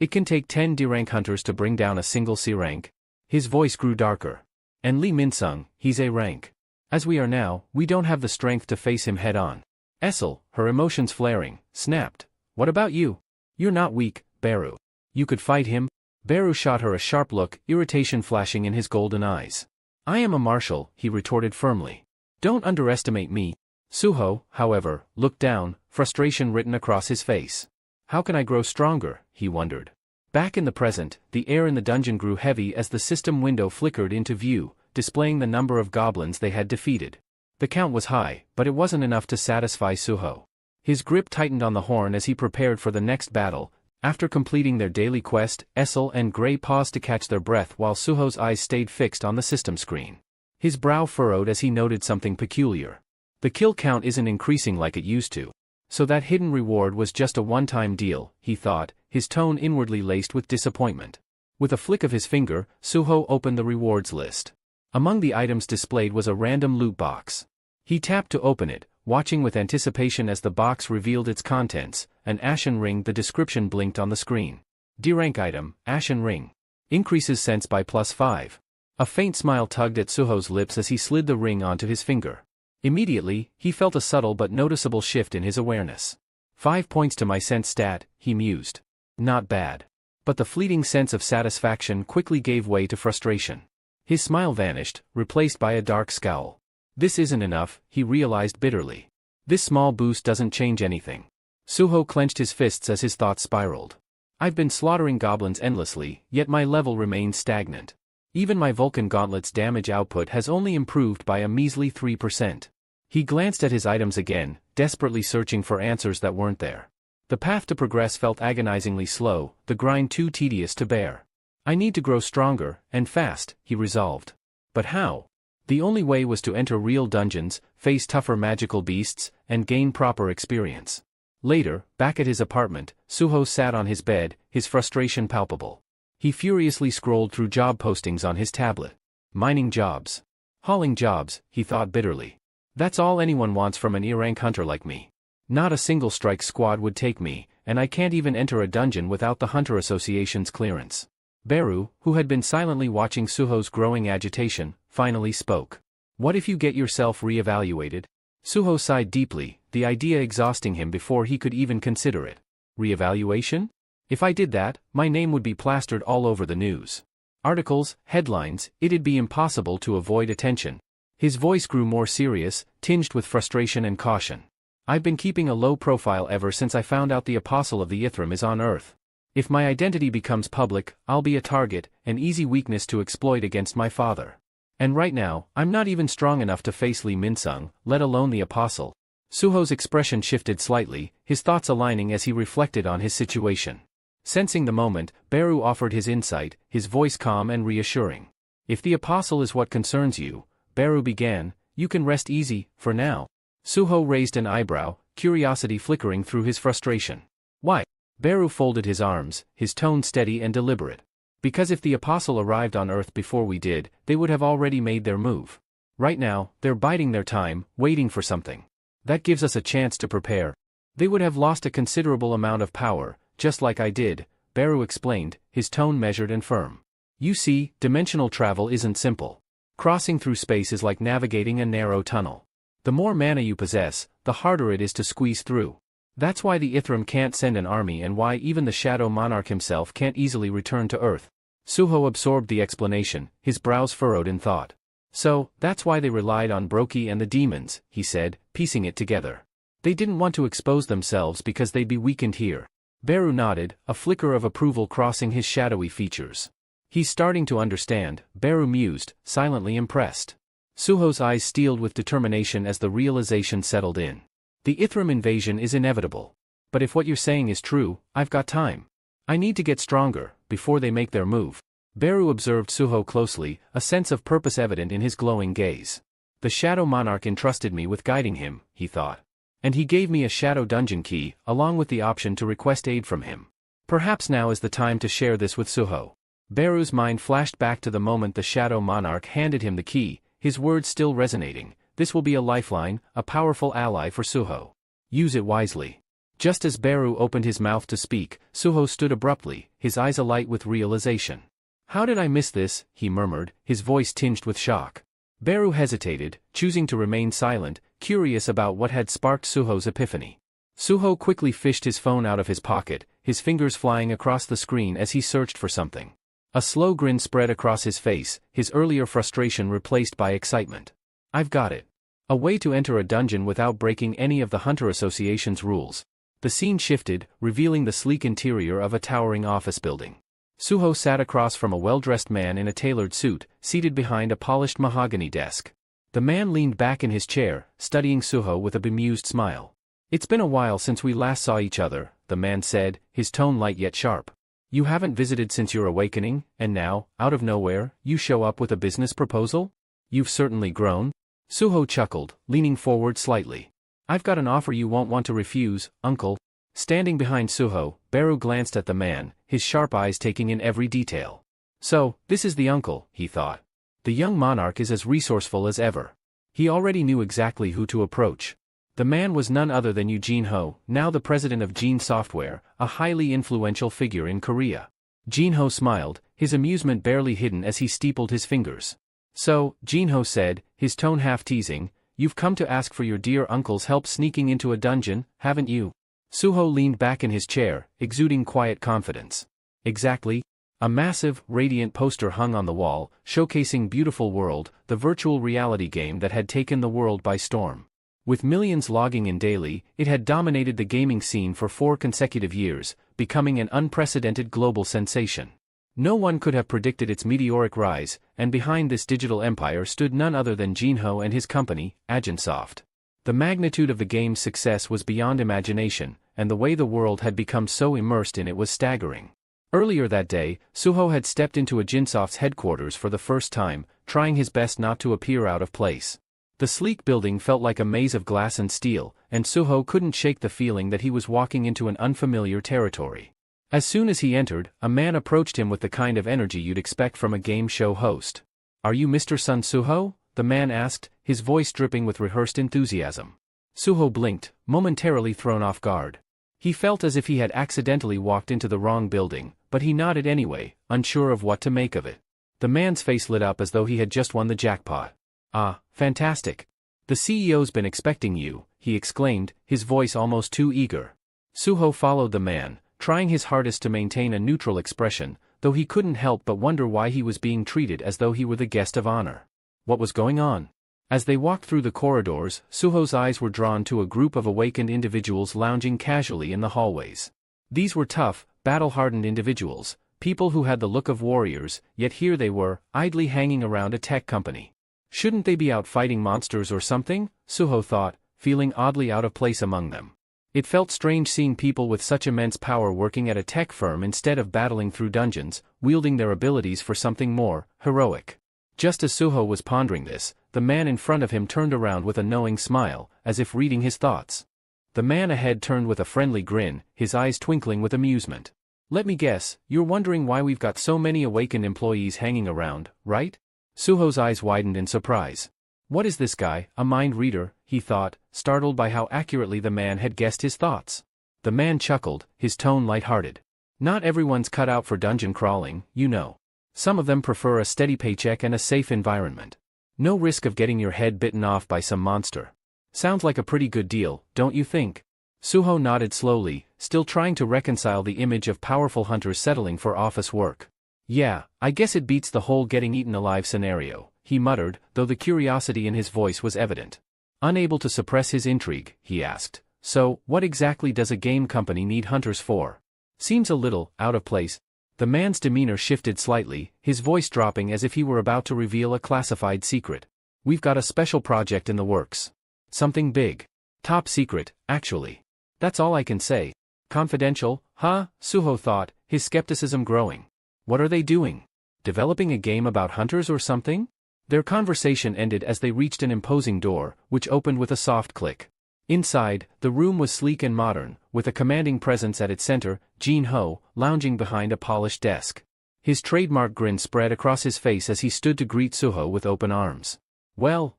Speaker 1: It can take 10 D-rank hunters to bring down a single C rank." His voice grew darker. "And Lee Min-sung, he's A rank. As we are now, we don't have the strength to face him head-on." Essel, her emotions flaring, snapped. "What about you? You're not weak, Beru. You could fight him?" Beru shot her a sharp look, irritation flashing in his golden eyes. "I am a marshal," he retorted firmly. "Don't underestimate me." Suho, however, looked down, frustration written across his face. "How can I grow stronger?" he wondered. Back in the present, the air in the dungeon grew heavy as the system window flickered into view, displaying the number of goblins they had defeated. The count was high, but it wasn't enough to satisfy Suho. His grip tightened on the horn as he prepared for the next battle. After completing their daily quest, Essel and Gray paused to catch their breath while Suho's eyes stayed fixed on the system screen. His brow furrowed as he noted something peculiar. The kill count isn't increasing like it used to. So that hidden reward was just a one-time deal, he thought, his tone inwardly laced with disappointment. With a flick of his finger, Suho opened the rewards list. Among the items displayed was a random loot box. He tapped to open it, watching with anticipation as the box revealed its contents. An ashen ring. The description blinked on the screen. D-rank item, ashen ring. Increases sense by +5. A faint smile tugged at Suho's lips as he slid the ring onto his finger. Immediately, he felt a subtle but noticeable shift in his awareness. 5 points to my sense stat, he mused. Not bad. But the fleeting sense of satisfaction quickly gave way to frustration. His smile vanished, replaced by a dark scowl. This isn't enough, he realized bitterly. This small boost doesn't change anything. Suho clenched his fists as his thoughts spiraled. I've been slaughtering goblins endlessly, yet my level remains stagnant. Even my Vulcan Gauntlet's damage output has only improved by a measly 3%. He glanced at his items again, desperately searching for answers that weren't there. The path to progress felt agonizingly slow, the grind too tedious to bear. I need to grow stronger, and fast, he resolved. But how? The only way was to enter real dungeons, face tougher magical beasts, and gain proper experience. Later, back at his apartment, Suho sat on his bed, his frustration palpable. He furiously scrolled through job postings on his tablet. Mining jobs. Hauling jobs, he thought bitterly. That's all anyone wants from an E-rank hunter like me. Not a single strike squad would take me, and I can't even enter a dungeon without the Hunter Association's clearance. Beru, who had been silently watching Suho's growing agitation, finally spoke. What if you get yourself re-evaluated? Suho sighed deeply, the idea exhausting him before he could even consider it. Re-evaluation? If I did that, my name would be plastered all over the news. Articles, headlines, it'd be impossible to avoid attention. His voice grew more serious, tinged with frustration and caution. I've been keeping a low profile ever since I found out the Apostle of the Yttrium is on Earth. If my identity becomes public, I'll be a target, an easy weakness to exploit against my father. And right now, I'm not even strong enough to face Lee Min-sung, let alone the Apostle. Suho's expression shifted slightly, his thoughts aligning as he reflected on his situation. Sensing the moment, Beru offered his insight, his voice calm and reassuring. If the apostle is what concerns you, Beru began, you can rest easy, for now. Suho raised an eyebrow, curiosity flickering through his frustration. Why? Beru folded his arms, his tone steady and deliberate. Because if the apostle arrived on Earth before we did, they would have already made their move. Right now, they're biding their time, waiting for something. That gives us a chance to prepare. They would have lost a considerable amount of power, just like I did, Beru explained, his tone measured and firm. You see, dimensional travel isn't simple. Crossing through space is like navigating a narrow tunnel. The more mana you possess, the harder it is to squeeze through. That's why the Ithram can't send an army and why even the Shadow Monarch himself can't easily return to Earth. Suho absorbed the explanation, his brows furrowed in thought. So, that's why they relied on Brokey and the demons, he said, piecing it together. They didn't want to expose themselves because they'd be weakened here. Beru nodded, a flicker of approval crossing his shadowy features. He's starting to understand, Beru mused, silently impressed. Suho's eyes steeled with determination as the realization settled in. The Ithram invasion is inevitable. But if what you're saying is true, I've got time. I need to get stronger, before they make their move. Beru observed Suho closely, a sense of purpose evident in his glowing gaze. The Shadow Monarch entrusted me with guiding him, he thought. And he gave me a Shadow Dungeon key, along with the option to request aid from him. Perhaps now is the time to share this with Suho. Beru's mind flashed back to the moment the Shadow Monarch handed him the key, his words still resonating. This will be a lifeline, a powerful ally for Suho. Use it wisely. Just as Beru opened his mouth to speak, Suho stood abruptly, his eyes alight with realization. How did I miss this? He murmured, his voice tinged with shock. Beru hesitated, choosing to remain silent, curious about what had sparked Suho's epiphany. Suho quickly fished his phone out of his pocket, his fingers flying across the screen as he searched for something. A slow grin spread across his face, his earlier frustration replaced by excitement. I've got it. A way to enter a dungeon without breaking any of the Hunter Association's rules. The scene shifted, revealing the sleek interior of a towering office building. Suho sat across from a well-dressed man in a tailored suit, seated behind a polished mahogany desk. The man leaned back in his chair, studying Suho with a bemused smile. It's been a while since we last saw each other, the man said, his tone light yet sharp. You haven't visited since your awakening, and now, out of nowhere, you show up with a business proposal? You've certainly grown. Suho chuckled, leaning forward slightly. I've got an offer you won't want to refuse, uncle. Standing behind Suho, Beru glanced at the man, his sharp eyes taking in every detail. So, this is the uncle, he thought. The young monarch is as resourceful as ever. He already knew exactly who to approach. The man was none other than Eugene Ho, now the president of Gene Software, a highly influential figure in Korea. Gene Ho smiled, his amusement barely hidden as he steepled his fingers. So, Gene Ho said, his tone half teasing, you've come to ask for your dear uncle's help sneaking into a dungeon, haven't you? Suho leaned back in his chair, exuding quiet confidence. Exactly. A massive, radiant poster hung on the wall, showcasing Beautiful World, the virtual reality game that had taken the world by storm. With millions logging in daily, it had dominated the gaming scene for 4 consecutive years, becoming an unprecedented global sensation. No one could have predicted its meteoric rise, and behind this digital empire stood none other than Gene Ho and his company, Agensoft. The magnitude of the game's success was beyond imagination, and the way the world had become so immersed in it was staggering. Earlier that day, Suho had stepped into Agensoft's headquarters for the first time, trying his best not to appear out of place. The sleek building felt like a maze of glass and steel, and Suho couldn't shake the feeling that he was walking into an unfamiliar territory. As soon as he entered, a man approached him with the kind of energy you'd expect from a game show host. Are you Mr. Sun Suho? The man asked, his voice dripping with rehearsed enthusiasm. Suho blinked, momentarily thrown off guard. He felt as if he had accidentally walked into the wrong building, but he nodded anyway, unsure of what to make of it. The man's face lit up as though he had just won the jackpot. Ah, fantastic. The CEO's been expecting you, he exclaimed, his voice almost too eager. Suho followed the man, trying his hardest to maintain a neutral expression, though he couldn't help but wonder why he was being treated as though he were the guest of honor. What was going on? As they walked through the corridors, Suho's eyes were drawn to a group of awakened individuals lounging casually in the hallways. These were tough, battle-hardened individuals, people who had the look of warriors, yet here they were, idly hanging around a tech company. Shouldn't they be out fighting monsters or something? Suho thought, feeling oddly out of place among them. It felt strange seeing people with such immense power working at a tech firm instead of battling through dungeons, wielding their abilities for something more heroic. Just as Suho was pondering this, the man in front of him turned around with a knowing smile, as if reading his thoughts. The man ahead turned with a friendly grin, his eyes twinkling with amusement. "Let me guess, you're wondering why we've got so many awakened employees hanging around, right?" Suho's eyes widened in surprise. What is this guy, a mind reader, he thought, startled by how accurately the man had guessed his thoughts. The man chuckled, his tone light-hearted. "Not everyone's cut out for dungeon crawling, you know. Some of them prefer a steady paycheck and a safe environment. No risk of getting your head bitten off by some monster. Sounds like a pretty good deal, don't you think?" Suho nodded slowly, still trying to reconcile the image of powerful hunters settling for office work. "Yeah, I guess it beats the whole getting eaten alive scenario," he muttered, though the curiosity in his voice was evident. Unable to suppress his intrigue, he asked, "So, what exactly does a game company need hunters for? Seems a little out of place." The man's demeanor shifted slightly, his voice dropping as if he were about to reveal a classified secret. "We've got a special project in the works. Something big. Top secret, actually. That's all I can say." "Confidential, huh?" Suho thought, his skepticism growing. "What are they doing? Developing a game about hunters or something?" Their conversation ended as they reached an imposing door, which opened with a soft click. Inside, the room was sleek and modern, with a commanding presence at its center, Jin-ho, lounging behind a polished desk. His trademark grin spread across his face as he stood to greet Suho with open arms. Well,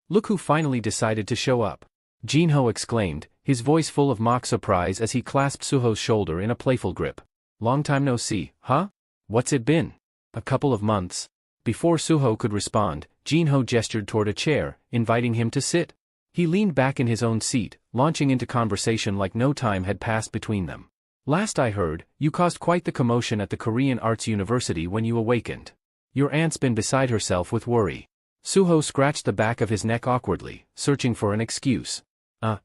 Speaker 1: look who finally decided to show up," Jin-ho exclaimed, his voice full of mock surprise as he clasped Suho's shoulder in a playful grip. "Long time no see, huh? What's it been? A couple of months?" Before Suho could respond, Jin-ho gestured toward a chair, inviting him to sit. He leaned back in his own seat, launching into conversation like no time had passed between them. "Last I heard, you caused quite the commotion at the Korean Arts University when you awakened. Your aunt's been beside herself with worry." Suho scratched the back of his neck awkwardly, searching for an excuse.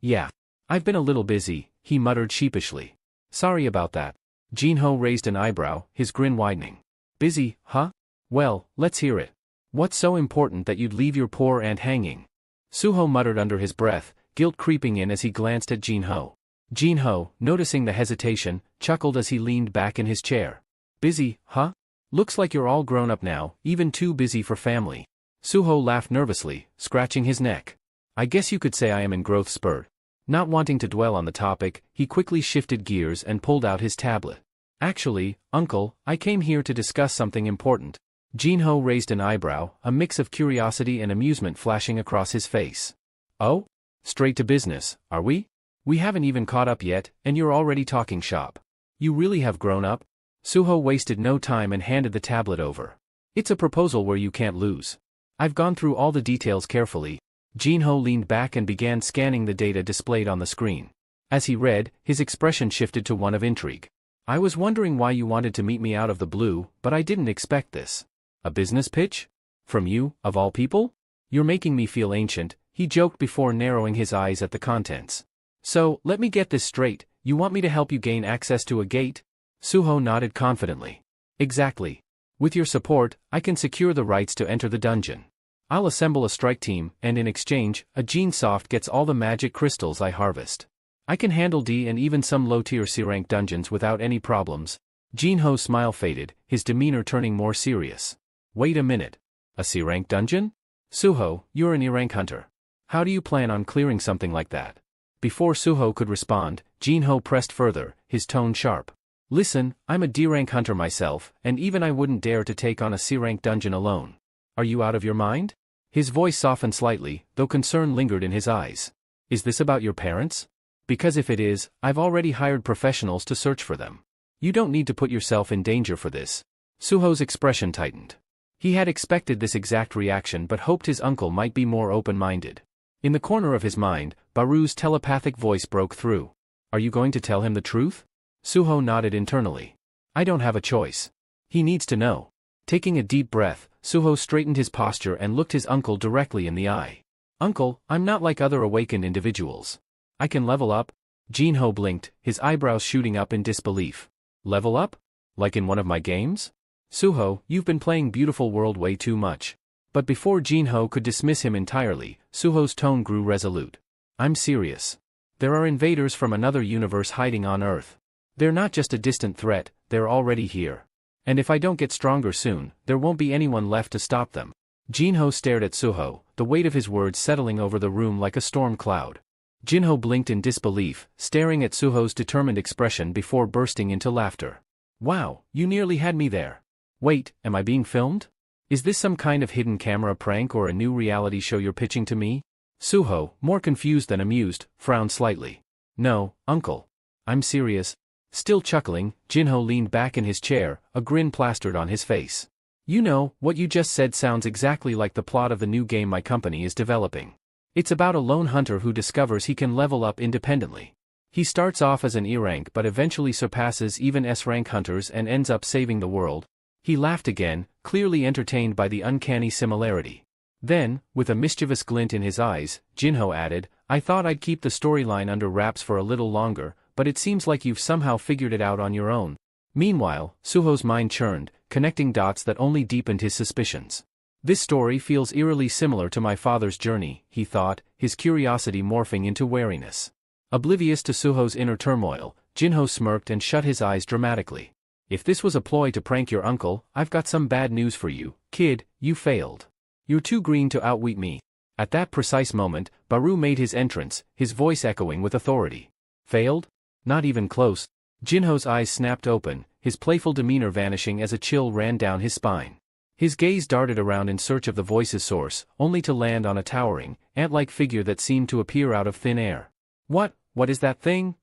Speaker 1: Yeah. I've been a little busy," he muttered sheepishly. "Sorry about that." Jin-ho raised an eyebrow, his grin widening. "Busy, huh? Well, let's hear it. What's so important that you'd leave your poor aunt hanging?" Suho muttered under his breath, guilt creeping in as he glanced at Jin-ho. Jin-ho, noticing the hesitation, chuckled as he leaned back in his chair. "Busy, huh? Looks like you're all grown up now, even too busy for family." Suho laughed nervously, scratching his neck. "I guess you could say I am in growth spurt." Not wanting to dwell on the topic, he quickly shifted gears and pulled out his tablet. "Actually, uncle, I came here to discuss something important." Jin-ho raised an eyebrow, a mix of curiosity and amusement flashing across his face. "Oh? Straight to business, are we? We haven't even caught up yet, and you're already talking shop. You really have grown up?" Suho wasted no time and handed the tablet over. "It's a proposal where you can't lose. I've gone through all the details carefully." Jin-ho leaned back and began scanning the data displayed on the screen. As he read, his expression shifted to one of intrigue. "I was wondering why you wanted to meet me out of the blue, but I didn't expect this. A business pitch? From you, of all people? You're making me feel ancient," he joked before narrowing his eyes at the contents. "So, let me get this straight, you want me to help you gain access to a gate?" Suho nodded confidently. "Exactly. With your support, I can secure the rights to enter the dungeon. I'll assemble a strike team, and in exchange, a Gene-Soft gets all the magic crystals I harvest. I can handle D and even some low-tier C-rank dungeons without any problems." Jin-ho's smile faded, his demeanor turning more serious. "Wait a minute. A C-rank dungeon? Suho, you're an E-rank hunter. How do you plan on clearing something like that?" Before Suho could respond, Jin-ho pressed further, his tone sharp. "Listen, I'm a D-rank hunter myself, and even I wouldn't dare to take on a C-rank dungeon alone. Are you out of your mind?" His voice softened slightly, though concern lingered in his eyes. "Is this about your parents? Because if it is, I've already hired professionals to search for them. You don't need to put yourself in danger for this." Suho's expression tightened. He had expected this exact reaction but hoped his uncle might be more open-minded. In the corner of his mind, Baru's telepathic voice broke through. "Are you going to tell him the truth?" Suho nodded internally. "I don't have a choice. He needs to know." Taking a deep breath, Suho straightened his posture and looked his uncle directly in the eye. "Uncle, I'm not like other awakened individuals. I can level up." Jin-ho blinked, his eyebrows shooting up in disbelief. "Level up? Like in one of my games?" "Suho, you've been playing Beautiful World way too much." But before Jin-ho could dismiss him entirely, Suho's tone grew resolute. "I'm serious. There are invaders from another universe hiding on Earth. They're not just a distant threat, they're already here. And if I don't get stronger soon, there won't be anyone left to stop them. Jinho stared at Suho, the weight of his words settling over the room like a storm cloud. Jinho blinked in disbelief, staring at Suho's determined expression before bursting into laughter. Wow, you nearly had me there. Wait, am I being filmed? Is this some kind of hidden camera prank or a new reality show you're pitching to me? Suho, more confused than amused, frowned slightly. No, uncle. I'm serious. Still chuckling, Jinho leaned back in his chair, a grin plastered on his face. You know, what you just said sounds exactly like the plot of the new game my company is developing. It's about a lone hunter who discovers he can level up independently. He starts off as an E-rank but eventually surpasses even S-rank hunters and ends up saving the world. He laughed again, clearly entertained by the uncanny similarity. Then, with a mischievous glint in his eyes, Jinho added, I thought I'd keep the storyline under wraps for a little longer, but it seems like you've somehow figured it out on your own. Meanwhile, Suho's mind churned, connecting dots that only deepened his suspicions. This story feels eerily similar to my father's journey, he thought, his curiosity morphing into wariness. Oblivious to Suho's inner turmoil, Jinho smirked and shut his eyes dramatically. If this was a ploy to prank your uncle, I've got some bad news for you, kid, you failed. You're too green to outwit me. At that precise moment, Baru made his entrance, his voice echoing with authority. Failed? Not even close. Jinho's eyes snapped open, his playful demeanor vanishing as a chill ran down his spine. His gaze darted around in search of the voice's source, only to land on a towering, ant-like figure that seemed to appear out of thin air. What is that thing?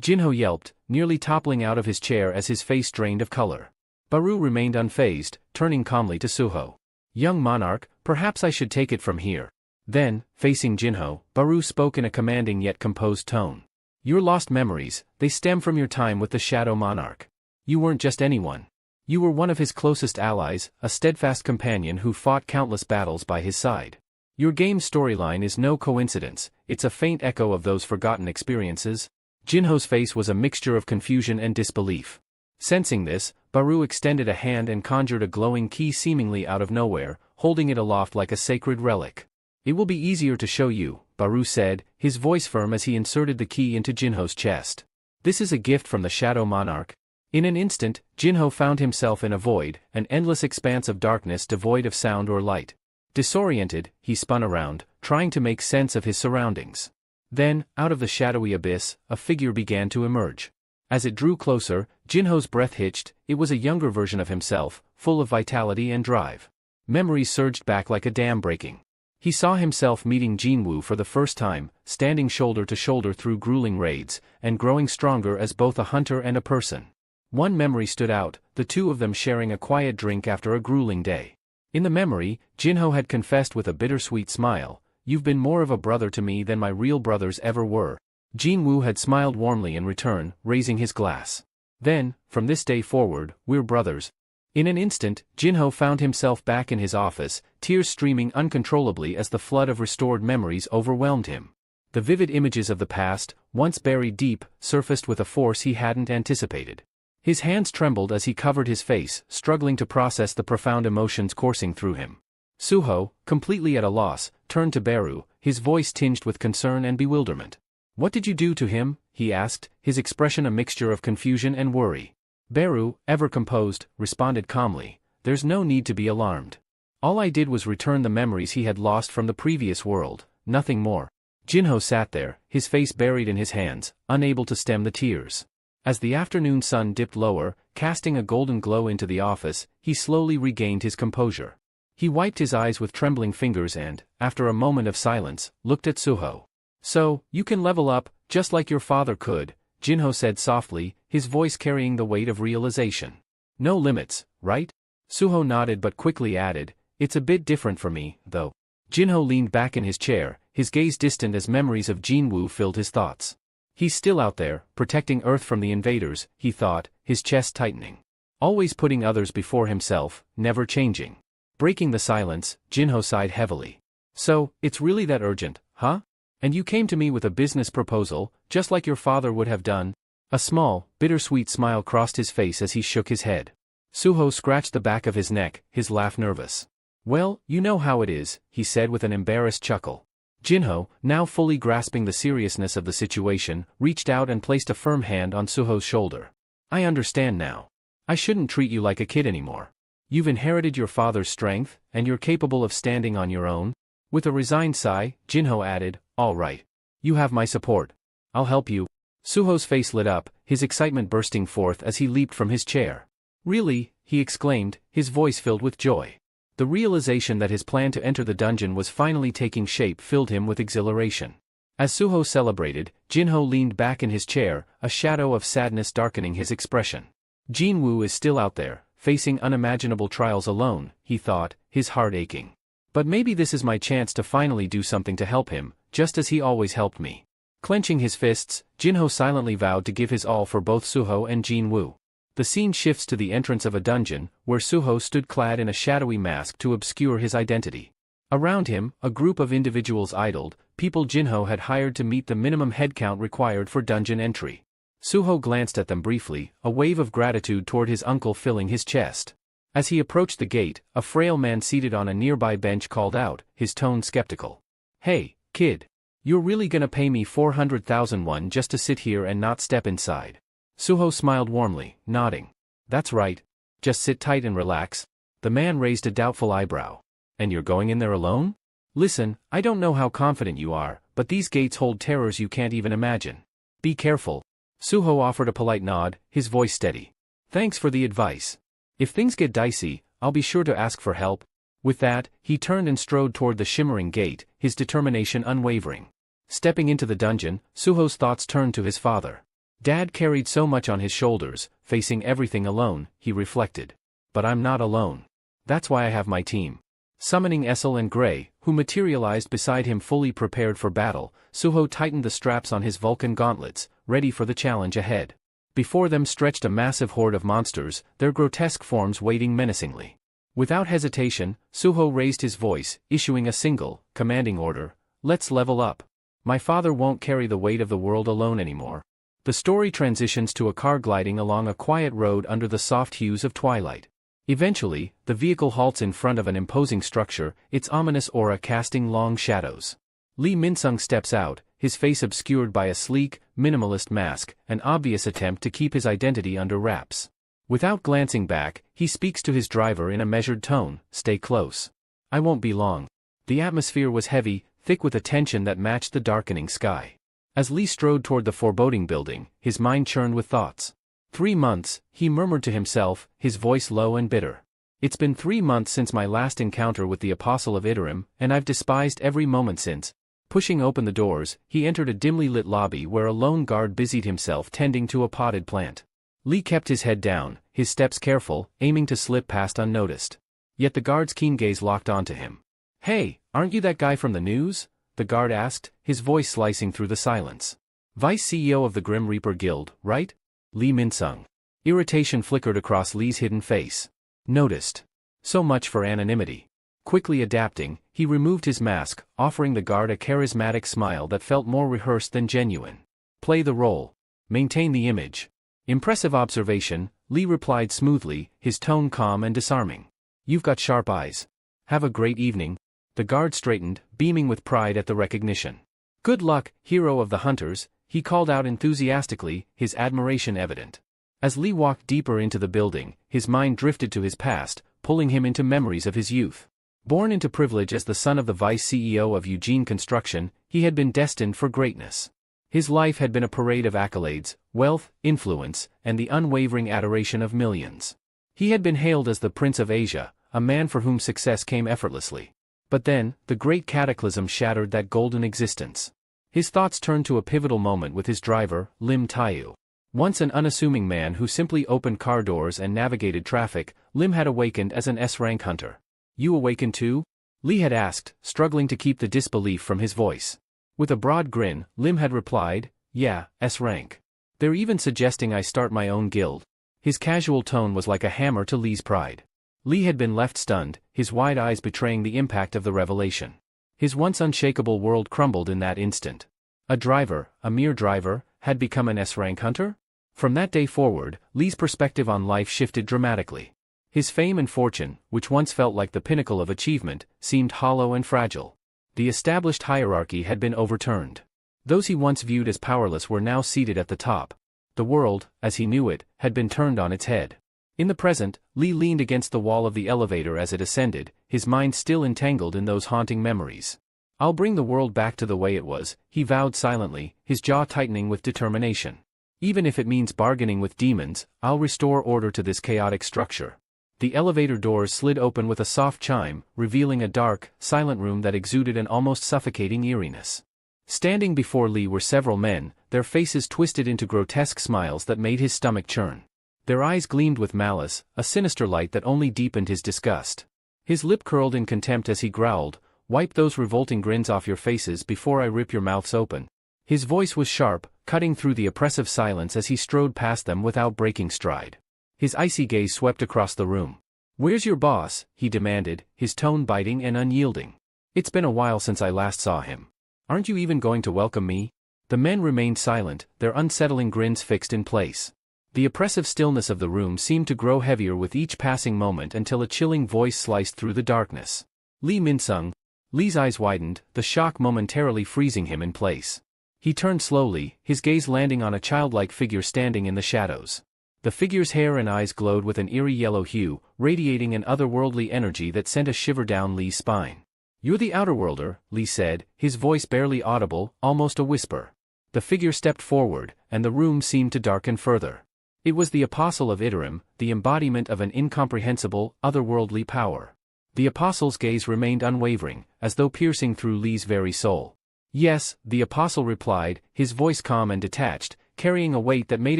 Speaker 1: Jinho yelped, nearly toppling out of his chair as his face drained of color. Baru remained unfazed, turning calmly to Suho. Young monarch, perhaps I should take it from here. Then, facing Jinho, Baru spoke in a commanding yet composed tone. Your lost memories, they stem from your time with the Shadow Monarch. You weren't just anyone. You were one of his closest allies, a steadfast companion who fought countless battles by his side. Your game's storyline is no coincidence, it's a faint echo of those forgotten experiences. Jinho's face was a mixture of confusion and disbelief. Sensing this, Baru extended a hand and conjured a glowing key seemingly out of nowhere, holding it aloft like a sacred relic. It will be easier to show you, Baru said, his voice firm as he inserted the key into Jinho's chest. This is a gift from the Shadow Monarch. In an instant, Jinho found himself in a void, an endless expanse of darkness devoid of sound or light. Disoriented, he spun around, trying to make sense of his surroundings. Then, out of the shadowy abyss, a figure began to emerge. As it drew closer, Jinho's breath hitched. It was a younger version of himself, full of vitality and drive. Memories surged back like a dam breaking. He saw himself meeting Jinwoo for the first time, standing shoulder to shoulder through grueling raids, and growing stronger as both a hunter and a person. One memory stood out, the two of them sharing a quiet drink after a grueling day. In the memory, Jinho had confessed with a bittersweet smile, "You've been more of a brother to me than my real brothers ever were." Jinwoo had smiled warmly in return, raising his glass. Then, from this day forward, we're brothers. In an instant, Jinho found himself back in his office, tears streaming uncontrollably as the flood of restored memories overwhelmed him. The vivid images of the past, once buried deep, surfaced with a force he hadn't anticipated. His hands trembled as he covered his face, struggling to process the profound emotions coursing through him. Suho, completely at a loss, turned to Baru, his voice tinged with concern and bewilderment. "What did you do to him?" he asked, his expression a mixture of confusion and worry. Baru, ever composed, responded calmly, "There's no need to be alarmed. All I did was return the memories he had lost from the previous world, nothing more." Jinho sat there, his face buried in his hands, unable to stem the tears. As the afternoon sun dipped lower, casting a golden glow into the office, he slowly regained his composure. He wiped his eyes with trembling fingers and, after a moment of silence, looked at Suho. "So, you can level up, just like your father could," Jinho said softly, his voice carrying the weight of realization. "No limits, right?" Suho nodded but quickly added, "It's a bit different for me, though." Jinho leaned back in his chair, his gaze distant as memories of Jinwoo filled his thoughts. He's still out there, protecting Earth from the invaders, he thought, his chest tightening. Always putting others before himself, never changing. Breaking the silence, Jinho sighed heavily. "So, it's really that urgent, huh? And you came to me with a business proposal, just like your father would have done?" A small, bittersweet smile crossed his face as he shook his head. Suho scratched the back of his neck, his laugh nervous. "Well, you know how it is," he said with an embarrassed chuckle. Jinho, now fully grasping the seriousness of the situation, reached out and placed a firm hand on Suho's shoulder. I understand now. I shouldn't treat you like a kid anymore. You've inherited your father's strength, and you're capable of standing on your own. With a resigned sigh, Jinho added, all right. You have my support. I'll help you. Suho's face lit up, his excitement bursting forth as he leaped from his chair. Really? He exclaimed, his voice filled with joy. The realization that his plan to enter the dungeon was finally taking shape filled him with exhilaration. As Suho celebrated, Jinho leaned back in his chair, a shadow of sadness darkening his expression. Jinwoo is still out there, facing unimaginable trials alone, he thought, his heart aching. But maybe this is my chance to finally do something to help him, just as he always helped me. Clenching his fists, Jinho silently vowed to give his all for both Suho and Jinwoo. The scene shifts to the entrance of a dungeon, where Suho stood clad in a shadowy mask to obscure his identity. Around him, a group of individuals idled, people Jinho had hired to meet the minimum headcount required for dungeon entry. Suho glanced at them briefly, a wave of gratitude toward his uncle filling his chest. As he approached the gate, a frail man seated on a nearby bench called out, his tone skeptical. Hey, kid. You're really gonna pay me 400,000 won just to sit here and not step inside? Suho smiled warmly, nodding. That's right. Just sit tight and relax. The man raised a doubtful eyebrow. And you're going in there alone? Listen, I don't know how confident you are, but these gates hold terrors you can't even imagine. Be careful. Suho offered a polite nod, his voice steady. Thanks for the advice. If things get dicey, I'll be sure to ask for help. With that, he turned and strode toward the shimmering gate, his determination unwavering. Stepping into the dungeon, Suho's thoughts turned to his father. Dad carried so much on his shoulders, facing everything alone, he reflected. But I'm not alone. That's why I have my team. Summoning Essel and Gray, who materialized beside him fully prepared for battle, Suho tightened the straps on his Vulcan gauntlets, ready for the challenge ahead. Before them stretched a massive horde of monsters, their grotesque forms waiting menacingly. Without hesitation, Suho raised his voice, issuing a single, commanding order, let's level up. My father won't carry the weight of the world alone anymore. The story transitions to a car gliding along a quiet road under the soft hues of twilight. Eventually, the vehicle halts in front of an imposing structure, its ominous aura casting long shadows. Lee Min-sung steps out, his face obscured by a sleek, minimalist mask, an obvious attempt to keep his identity under wraps. Without glancing back, he speaks to his driver in a measured tone, stay close. I won't be long. The atmosphere was heavy, thick with a tension that matched the darkening sky. As Lee strode toward the foreboding building, his mind churned with thoughts. 3 months, he murmured to himself, his voice low and bitter. It's been 3 months since my last encounter with the Apostle of Iterum, and I've despised every moment since. Pushing open the doors, he entered a dimly lit lobby where a lone guard busied himself tending to a potted plant. Lee kept his head down, his steps careful, aiming to slip past unnoticed. Yet the guard's keen gaze locked onto him. Hey, aren't you that guy from the news? The guard asked, his voice slicing through the silence. Vice CEO of the Grim Reaper Guild, right? Lee Min-sung. Irritation flickered across Lee's hidden face. Noticed. So much for anonymity. Quickly adapting, he removed his mask, offering the guard a charismatic smile that felt more rehearsed than genuine. Play the role. Maintain the image. Impressive observation, Lee replied smoothly, his tone calm and disarming. You've got sharp eyes. Have a great evening. The guard straightened, beaming with pride at the recognition. Good luck, hero of the hunters, he called out enthusiastically, his admiration evident. As Lee walked deeper into the building, his mind drifted to his past, pulling him into memories of his youth. Born into privilege as the son of the vice CEO of Eugene Construction, he had been destined for greatness. His life had been a parade of accolades, wealth, influence, and the unwavering adoration of millions. He had been hailed as the Prince of Asia, a man for whom success came effortlessly. But then, the great cataclysm shattered that golden existence. His thoughts turned to a pivotal moment with his driver, Lim Taeyu. Once an unassuming man who simply opened car doors and navigated traffic, Lim had awakened as an S-rank hunter. You awakened too? Lee had asked, struggling to keep the disbelief from his voice. With a broad grin, Lim had replied, yeah, S-rank. They're even suggesting I start my own guild. His casual tone was like a hammer to Lee's pride. Lee had been left stunned, his wide eyes betraying the impact of the revelation. His once unshakable world crumbled in that instant. A driver, a mere driver, had become an S-rank hunter? From that day forward, Lee's perspective on life shifted dramatically. His fame and fortune, which once felt like the pinnacle of achievement, seemed hollow and fragile. The established hierarchy had been overturned. Those he once viewed as powerless were now seated at the top. The world, as he knew it, had been turned on its head. In the present, Lee leaned against the wall of the elevator as it ascended, his mind still entangled in those haunting memories. "I'll bring the world back to the way it was," he vowed silently, his jaw tightening with determination. "Even if it means bargaining with demons, I'll restore order to this chaotic structure." The elevator doors slid open with a soft chime, revealing a dark, silent room that exuded an almost suffocating eeriness. Standing before Lee were several men, their faces twisted into grotesque smiles that made his stomach churn. Their eyes gleamed with malice, a sinister light that only deepened his disgust. His lip curled in contempt as he growled, "Wipe those revolting grins off your faces before I rip your mouths open." His voice was sharp, cutting through the oppressive silence as he strode past them without breaking stride. His icy gaze swept across the room. "Where's your boss?" he demanded, his tone biting and unyielding. "It's been a while since I last saw him. Aren't you even going to welcome me?" The men remained silent, their unsettling grins fixed in place. The oppressive stillness of the room seemed to grow heavier with each passing moment until a chilling voice sliced through the darkness. "Lee Min-sung." Lee's eyes widened, the shock momentarily freezing him in place. He turned slowly, his gaze landing on a childlike figure standing in the shadows. The figure's hair and eyes glowed with an eerie yellow hue, radiating an otherworldly energy that sent a shiver down Lee's spine. "You're the Outerworlder," Lee said, his voice barely audible, almost a whisper. The figure stepped forward, and the room seemed to darken further. It was the Apostle of Iterum, the embodiment of an incomprehensible, otherworldly power. The Apostle's gaze remained unwavering, as though piercing through Lee's very soul. "Yes," the Apostle replied, his voice calm and detached, carrying a weight that made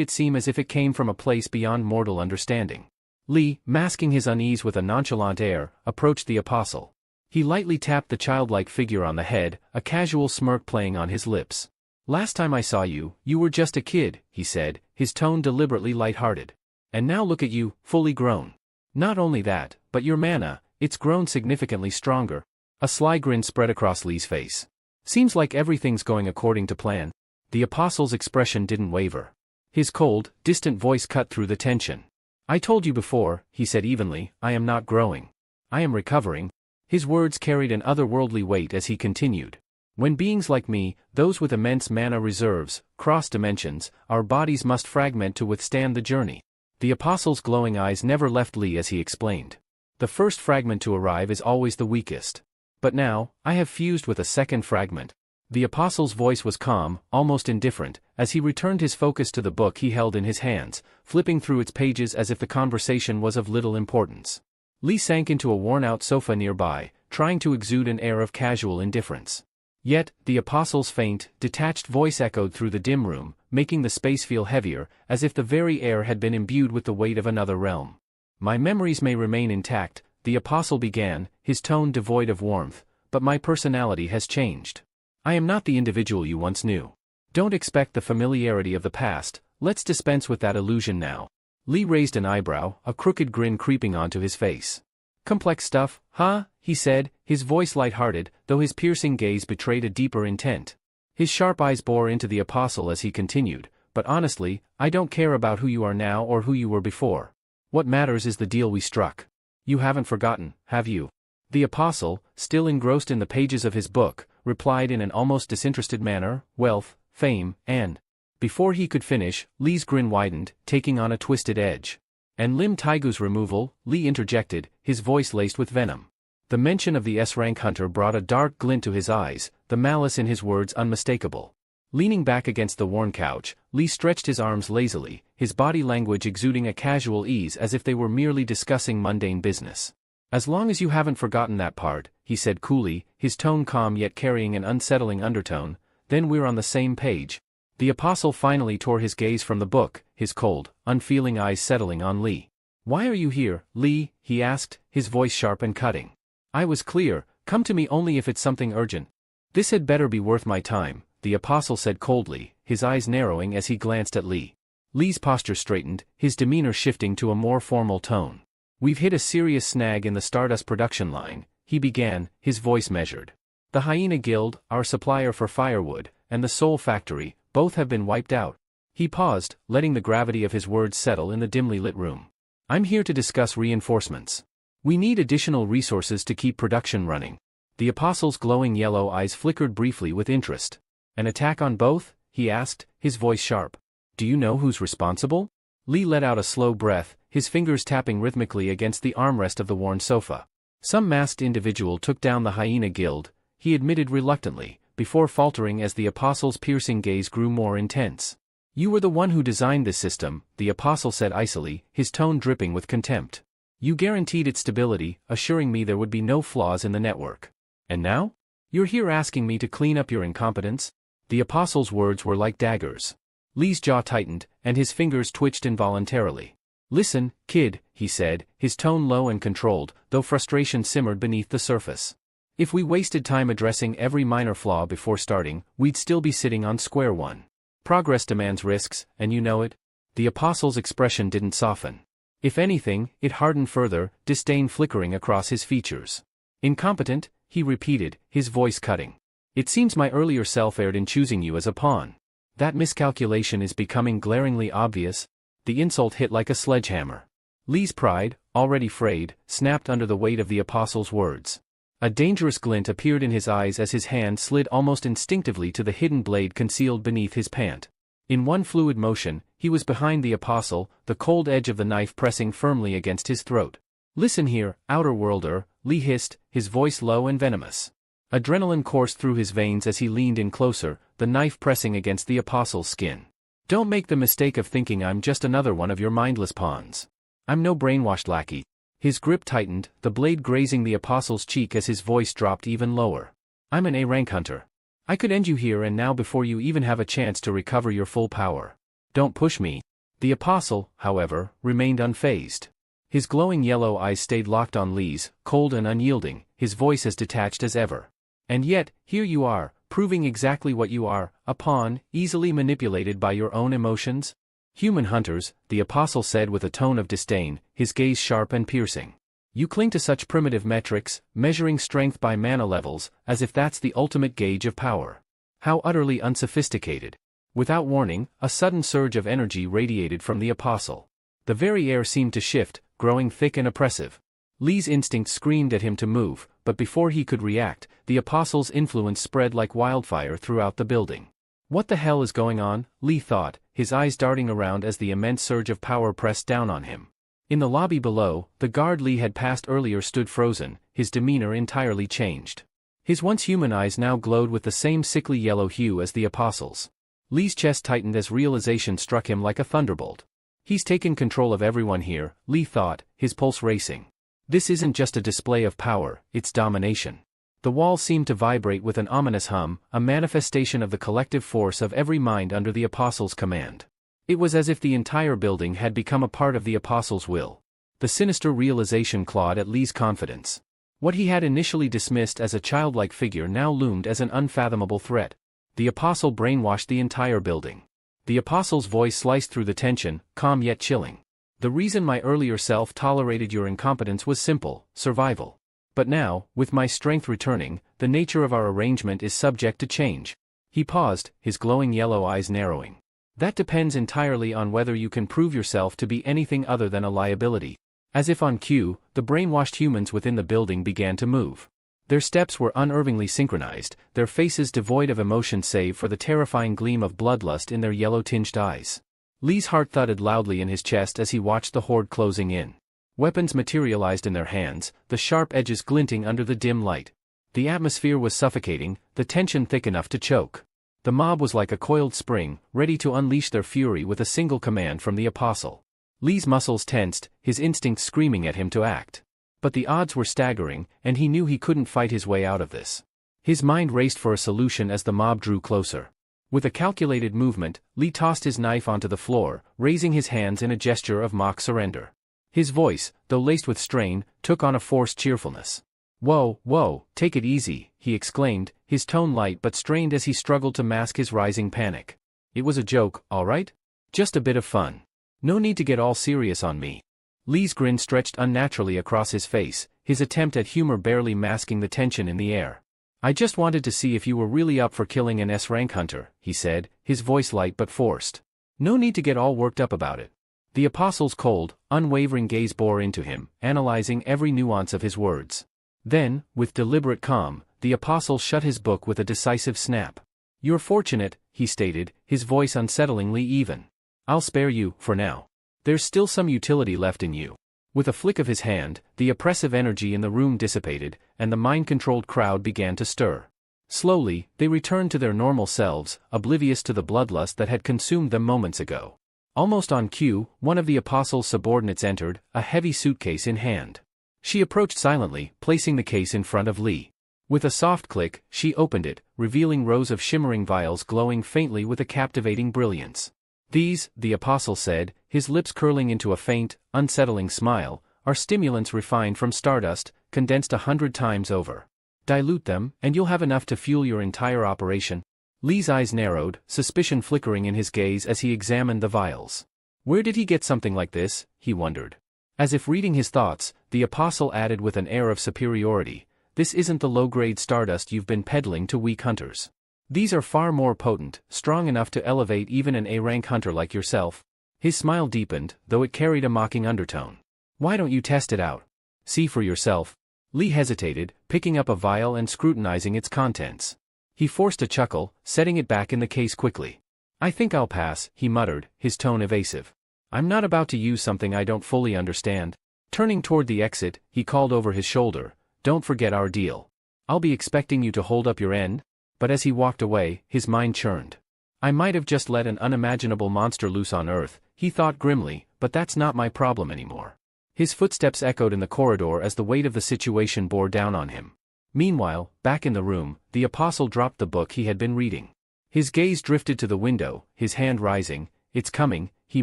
Speaker 1: it seem as if it came from a place beyond mortal understanding. Lee, masking his unease with a nonchalant air, approached the Apostle. He lightly tapped the childlike figure on the head, a casual smirk playing on his lips. "Last time I saw you, you were just a kid," he said, his tone deliberately light-hearted. "And now look at you, fully grown. Not only that, but your mana, it's grown significantly stronger." A sly grin spread across Lee's face. "Seems like everything's going according to plan." The Apostle's expression didn't waver. His cold, distant voice cut through the tension. "I told you before," he said evenly, "I am not growing. I am recovering." His words carried an otherworldly weight as he continued. "When beings like me, those with immense mana reserves, cross dimensions, our bodies must fragment to withstand the journey." The Apostle's glowing eyes never left Lee as he explained. "The first fragment to arrive is always the weakest. But now, I have fused with a second fragment." The Apostle's voice was calm, almost indifferent, as he returned his focus to the book he held in his hands, flipping through its pages as if the conversation was of little importance. Lee sank into a worn-out sofa nearby, trying to exude an air of casual indifference. Yet, the Apostle's faint, detached voice echoed through the dim room, making the space feel heavier, as if the very air had been imbued with the weight of another realm. "My memories may remain intact," the Apostle began, his tone devoid of warmth, "but my personality has changed. I am not the individual you once knew. Don't expect the familiarity of the past, let's dispense with that illusion now." Lee raised an eyebrow, a crooked grin creeping onto his face. "Complex stuff, huh?" he said, his voice light-hearted, though his piercing gaze betrayed a deeper intent. His sharp eyes bore into the Apostle as he continued, "But honestly, I don't care about who you are now or who you were before. What matters is the deal we struck. You haven't forgotten, have you?" The Apostle, still engrossed in the pages of his book, replied in an almost disinterested manner, "Wealth, fame, and..." Before he could finish, Lee's grin widened, taking on a twisted edge. "And Lim Taigu's removal," Lee interjected, his voice laced with venom. The mention of the S-rank hunter brought a dark glint to his eyes, the malice in his words unmistakable. Leaning back against the worn couch, Lee stretched his arms lazily, his body language exuding a casual ease as if they were merely discussing mundane business. "As long as you haven't forgotten that part," he said coolly, his tone calm yet carrying an unsettling undertone, "then we're on the same page." The Apostle finally tore his gaze from the book, his cold, unfeeling eyes settling on Lee. "Why are you here, Lee?" he asked, his voice sharp and cutting. "I was clear, come to me only if it's something urgent." "This had better be worth my time," the Apostle said coldly, his eyes narrowing as he glanced at Lee. Lee's posture straightened, his demeanor shifting to a more formal tone. "We've hit a serious snag in the Stardust production line," he began, his voice measured. "The Hyena Guild, our supplier for firewood, and the Soul Factory, both have been wiped out." He paused, letting the gravity of his words settle in the dimly lit room. "I'm here to discuss reinforcements. We need additional resources to keep production running." The apostle's glowing yellow eyes flickered briefly with interest. An attack on both? He asked, his voice sharp. Do you know who's responsible? Lee let out a slow breath, his fingers tapping rhythmically against the armrest of the worn sofa. Some masked individual took down the hyena guild, he admitted reluctantly, before faltering as the apostle's piercing gaze grew more intense. You were the one who designed this system, the apostle said icily, his tone dripping with contempt. You guaranteed its stability, assuring me there would be no flaws in the network. And now? You're here asking me to clean up your incompetence? The apostle's words were like daggers. Lee's jaw tightened, and his fingers twitched involuntarily. Listen, kid, he said, his tone low and controlled, though frustration simmered beneath the surface. If we wasted time addressing every minor flaw before starting, we'd still be sitting on square one. Progress demands risks, and you know it. The apostle's expression didn't soften. If anything, it hardened further, disdain flickering across his features. Incompetent, he repeated, his voice cutting. It seems my earlier self erred in choosing you as a pawn. That miscalculation is becoming glaringly obvious. The insult hit like a sledgehammer. Lee's pride, already frayed, snapped under the weight of the apostle's words. A dangerous glint appeared in his eyes as his hand slid almost instinctively to the hidden blade concealed beneath his pant. In one fluid motion, he was behind the apostle, the cold edge of the knife pressing firmly against his throat. Listen here, outer worlder, Lee hissed, his voice low and venomous. Adrenaline coursed through his veins as he leaned in closer, the knife pressing against the apostle's skin. Don't make the mistake of thinking I'm just another one of your mindless pawns. I'm no brainwashed lackey. His grip tightened, the blade grazing the apostle's cheek as his voice dropped even lower. I'm an A-rank hunter. I could end you here and now before you even have a chance to recover your full power. Don't push me. The apostle, however, remained unfazed. His glowing yellow eyes stayed locked on Lee's, cold and unyielding, his voice as detached as ever. And yet, here you are, proving exactly what you are, a pawn, easily manipulated by your own emotions? Human hunters, the apostle said with a tone of disdain, his gaze sharp and piercing. You cling to such primitive metrics, measuring strength by mana levels, as if that's the ultimate gauge of power. How utterly unsophisticated. Without warning, a sudden surge of energy radiated from the apostle. The very air seemed to shift, growing thick and oppressive. Lee's instinct screamed at him to move, but before he could react, the apostle's influence spread like wildfire throughout the building. What the hell is going on? Lee thought, his eyes darting around as the immense surge of power pressed down on him. In the lobby below, the guard Lee had passed earlier stood frozen, his demeanor entirely changed. His once human eyes now glowed with the same sickly yellow hue as the apostle's. Lee's chest tightened as realization struck him like a thunderbolt. He's taken control of everyone here, Lee thought, his pulse racing. This isn't just a display of power, it's domination. The walls seemed to vibrate with an ominous hum, a manifestation of the collective force of every mind under the apostle's command. It was as if the entire building had become a part of the apostle's will. The sinister realization clawed at Lee's confidence. What he had initially dismissed as a childlike figure now loomed as an unfathomable threat. The apostle brainwashed the entire building. The apostle's voice sliced through the tension, calm yet chilling. The reason my earlier self tolerated your incompetence was simple, survival. But now, with my strength returning, the nature of our arrangement is subject to change. He paused, his glowing yellow eyes narrowing. That depends entirely on whether you can prove yourself to be anything other than a liability. As if on cue, the brainwashed humans within the building began to move. Their steps were unervingly synchronized, their faces devoid of emotion save for the terrifying gleam of bloodlust in their yellow-tinged eyes. Lee's heart thudded loudly in his chest as he watched the horde closing in. Weapons materialized in their hands, the sharp edges glinting under the dim light. The atmosphere was suffocating, the tension thick enough to choke. The mob was like a coiled spring, ready to unleash their fury with a single command from the apostle. Lee's muscles tensed, his instincts screaming at him to act. But the odds were staggering, and he knew he couldn't fight his way out of this. His mind raced for a solution as the mob drew closer. With a calculated movement, Lee tossed his knife onto the floor, raising his hands in a gesture of mock surrender. His voice, though laced with strain, took on a forced cheerfulness. Whoa, take it easy, he exclaimed, his tone light but strained as he struggled to mask his rising panic. It was a joke, all right? Just a bit of fun. No need to get all serious on me. Lee's grin stretched unnaturally across his face, his attempt at humor barely masking the tension in the air. I just wanted to see if you were really up for killing an S-rank hunter, he said, his voice light but forced. No need to get all worked up about it. The apostle's cold, unwavering gaze bore into him, analyzing every nuance of his words. Then, with deliberate calm, the apostle shut his book with a decisive snap. "You're fortunate," he stated, his voice unsettlingly even. "I'll spare you, for now. There's still some utility left in you." With a flick of his hand, the oppressive energy in the room dissipated, and the mind-controlled crowd began to stir. Slowly, they returned to their normal selves, oblivious to the bloodlust that had consumed them moments ago. Almost on cue, one of the apostle's subordinates entered, a heavy suitcase in hand. She approached silently, placing the case in front of Lee. With a soft click, she opened it, revealing rows of shimmering vials glowing faintly with a captivating brilliance. "These," the apostle said, his lips curling into a faint, unsettling smile, "are stimulants refined from stardust, condensed 100 times over. Dilute them, and you'll have enough to fuel your entire operation." Lee's eyes narrowed, suspicion flickering in his gaze as he examined the vials. Where did he get something like this, he wondered. As if reading his thoughts, the apostle added with an air of superiority, "This isn't the low-grade stardust you've been peddling to weak hunters. These are far more potent, strong enough to elevate even an A-rank hunter like yourself." His smile deepened, though it carried a mocking undertone. "Why don't you test it out? See for yourself." Lee hesitated, picking up a vial and scrutinizing its contents. He forced a chuckle, setting it back in the case quickly. "I think I'll pass," he muttered, his tone evasive. "I'm not about to use something I don't fully understand." Turning toward the exit, he called over his shoulder, "Don't forget our deal. I'll be expecting you to hold up your end." But as he walked away, his mind churned. "I might have just let an unimaginable monster loose on Earth," he thought grimly, "but that's not my problem anymore." His footsteps echoed in the corridor as the weight of the situation bore down on him. Meanwhile, back in the room, the apostle dropped the book he had been reading. His gaze drifted to the window, his hand rising. "It's coming," he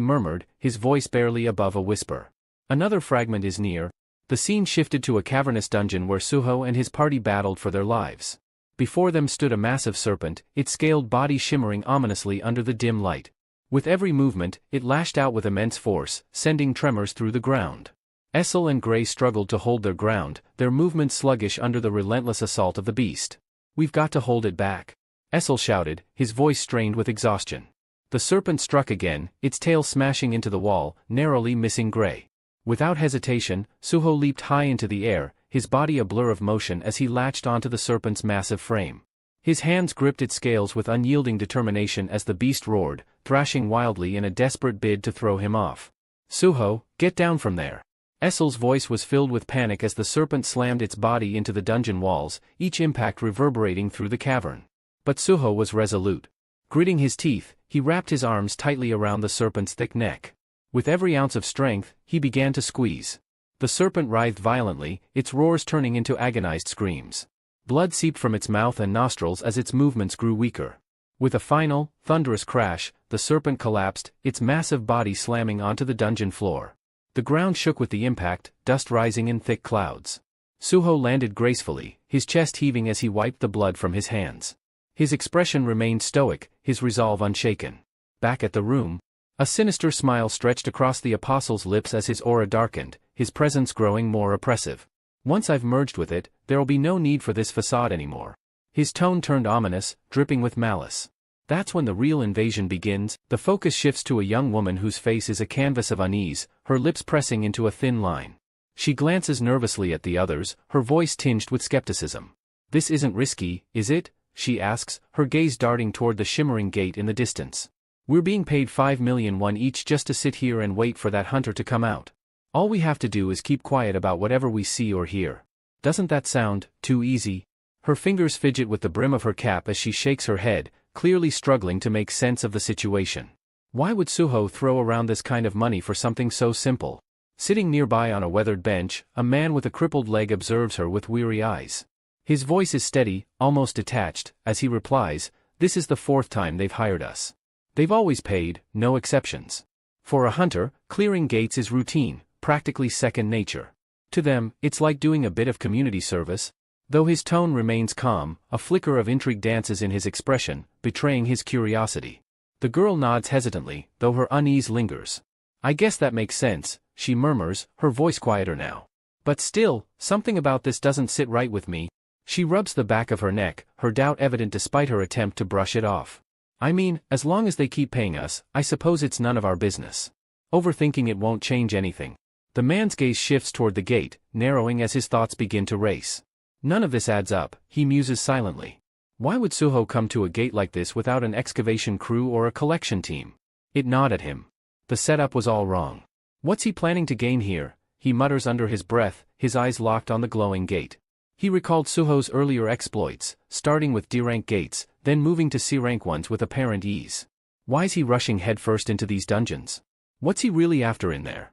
Speaker 1: murmured, his voice barely above a whisper. "Another fragment is near." The scene shifted to a cavernous dungeon where Suho and his party battled for their lives. Before them stood a massive serpent, its scaled body shimmering ominously under the dim light. With every movement, it lashed out with immense force, sending tremors through the ground. Essel and Gray struggled to hold their ground, their movements sluggish under the relentless assault of the beast. "We've got to hold it back," Essel shouted, his voice strained with exhaustion. The serpent struck again, its tail smashing into the wall, narrowly missing Gray. Without hesitation, Suho leaped high into the air, his body a blur of motion as he latched onto the serpent's massive frame. His hands gripped its scales with unyielding determination as the beast roared, thrashing wildly in a desperate bid to throw him off. "Suho, get down from there." Essel's voice was filled with panic as the serpent slammed its body into the dungeon walls, each impact reverberating through the cavern. But Suho was resolute. Gritting his teeth, he wrapped his arms tightly around the serpent's thick neck. With every ounce of strength, he began to squeeze. The serpent writhed violently, its roars turning into agonized screams. Blood seeped from its mouth and nostrils as its movements grew weaker. With a final, thunderous crash, the serpent collapsed, its massive body slamming onto the dungeon floor. The ground shook with the impact, dust rising in thick clouds. Suho landed gracefully, his chest heaving as he wiped the blood from his hands. His expression remained stoic, his resolve unshaken. Back at the room, a sinister smile stretched across the apostle's lips as his aura darkened, his presence growing more oppressive. "Once I've merged with it, there'll be no need for this facade anymore." His tone turned ominous, dripping with malice. "That's when the real invasion begins." The focus shifts to a young woman whose face is a canvas of unease, her lips pressing into a thin line. She glances nervously at the others, her voice tinged with skepticism. "This isn't risky, is it?" she asks, her gaze darting toward the shimmering gate in the distance. "We're being paid 5 million won each just to sit here and wait for that hunter to come out. All we have to do is keep quiet about whatever we see or hear. Doesn't that sound too easy?" Her fingers fidget with the brim of her cap as she shakes her head, clearly struggling to make sense of the situation. Why would Suho throw around this kind of money for something so simple? Sitting nearby on a weathered bench, a man with a crippled leg observes her with weary eyes. His voice is steady, almost detached, as he replies, "This is the 4th time they've hired us. They've always paid, no exceptions. For a hunter, clearing gates is routine, practically second nature. To them, it's like doing a bit of community service." Though his tone remains calm, a flicker of intrigue dances in his expression, betraying his curiosity. The girl nods hesitantly, though her unease lingers. "I guess that makes sense," she murmurs, her voice quieter now. "But still, something about this doesn't sit right with me." She rubs the back of her neck, her doubt evident despite her attempt to brush it off. "I mean, as long as they keep paying us, I suppose it's none of our business. Overthinking it won't change anything." The man's gaze shifts toward the gate, narrowing as his thoughts begin to race. None of this adds up, he muses silently. Why would Suho come to a gate like this without an excavation crew or a collection team? It gnawed at him. The setup was all wrong. What's he planning to gain here? He mutters under his breath, his eyes locked on the glowing gate. He recalled Suho's earlier exploits, starting with D-rank gates, then moving to C-rank ones with apparent ease. Why's he rushing headfirst into these dungeons? What's he really after in there?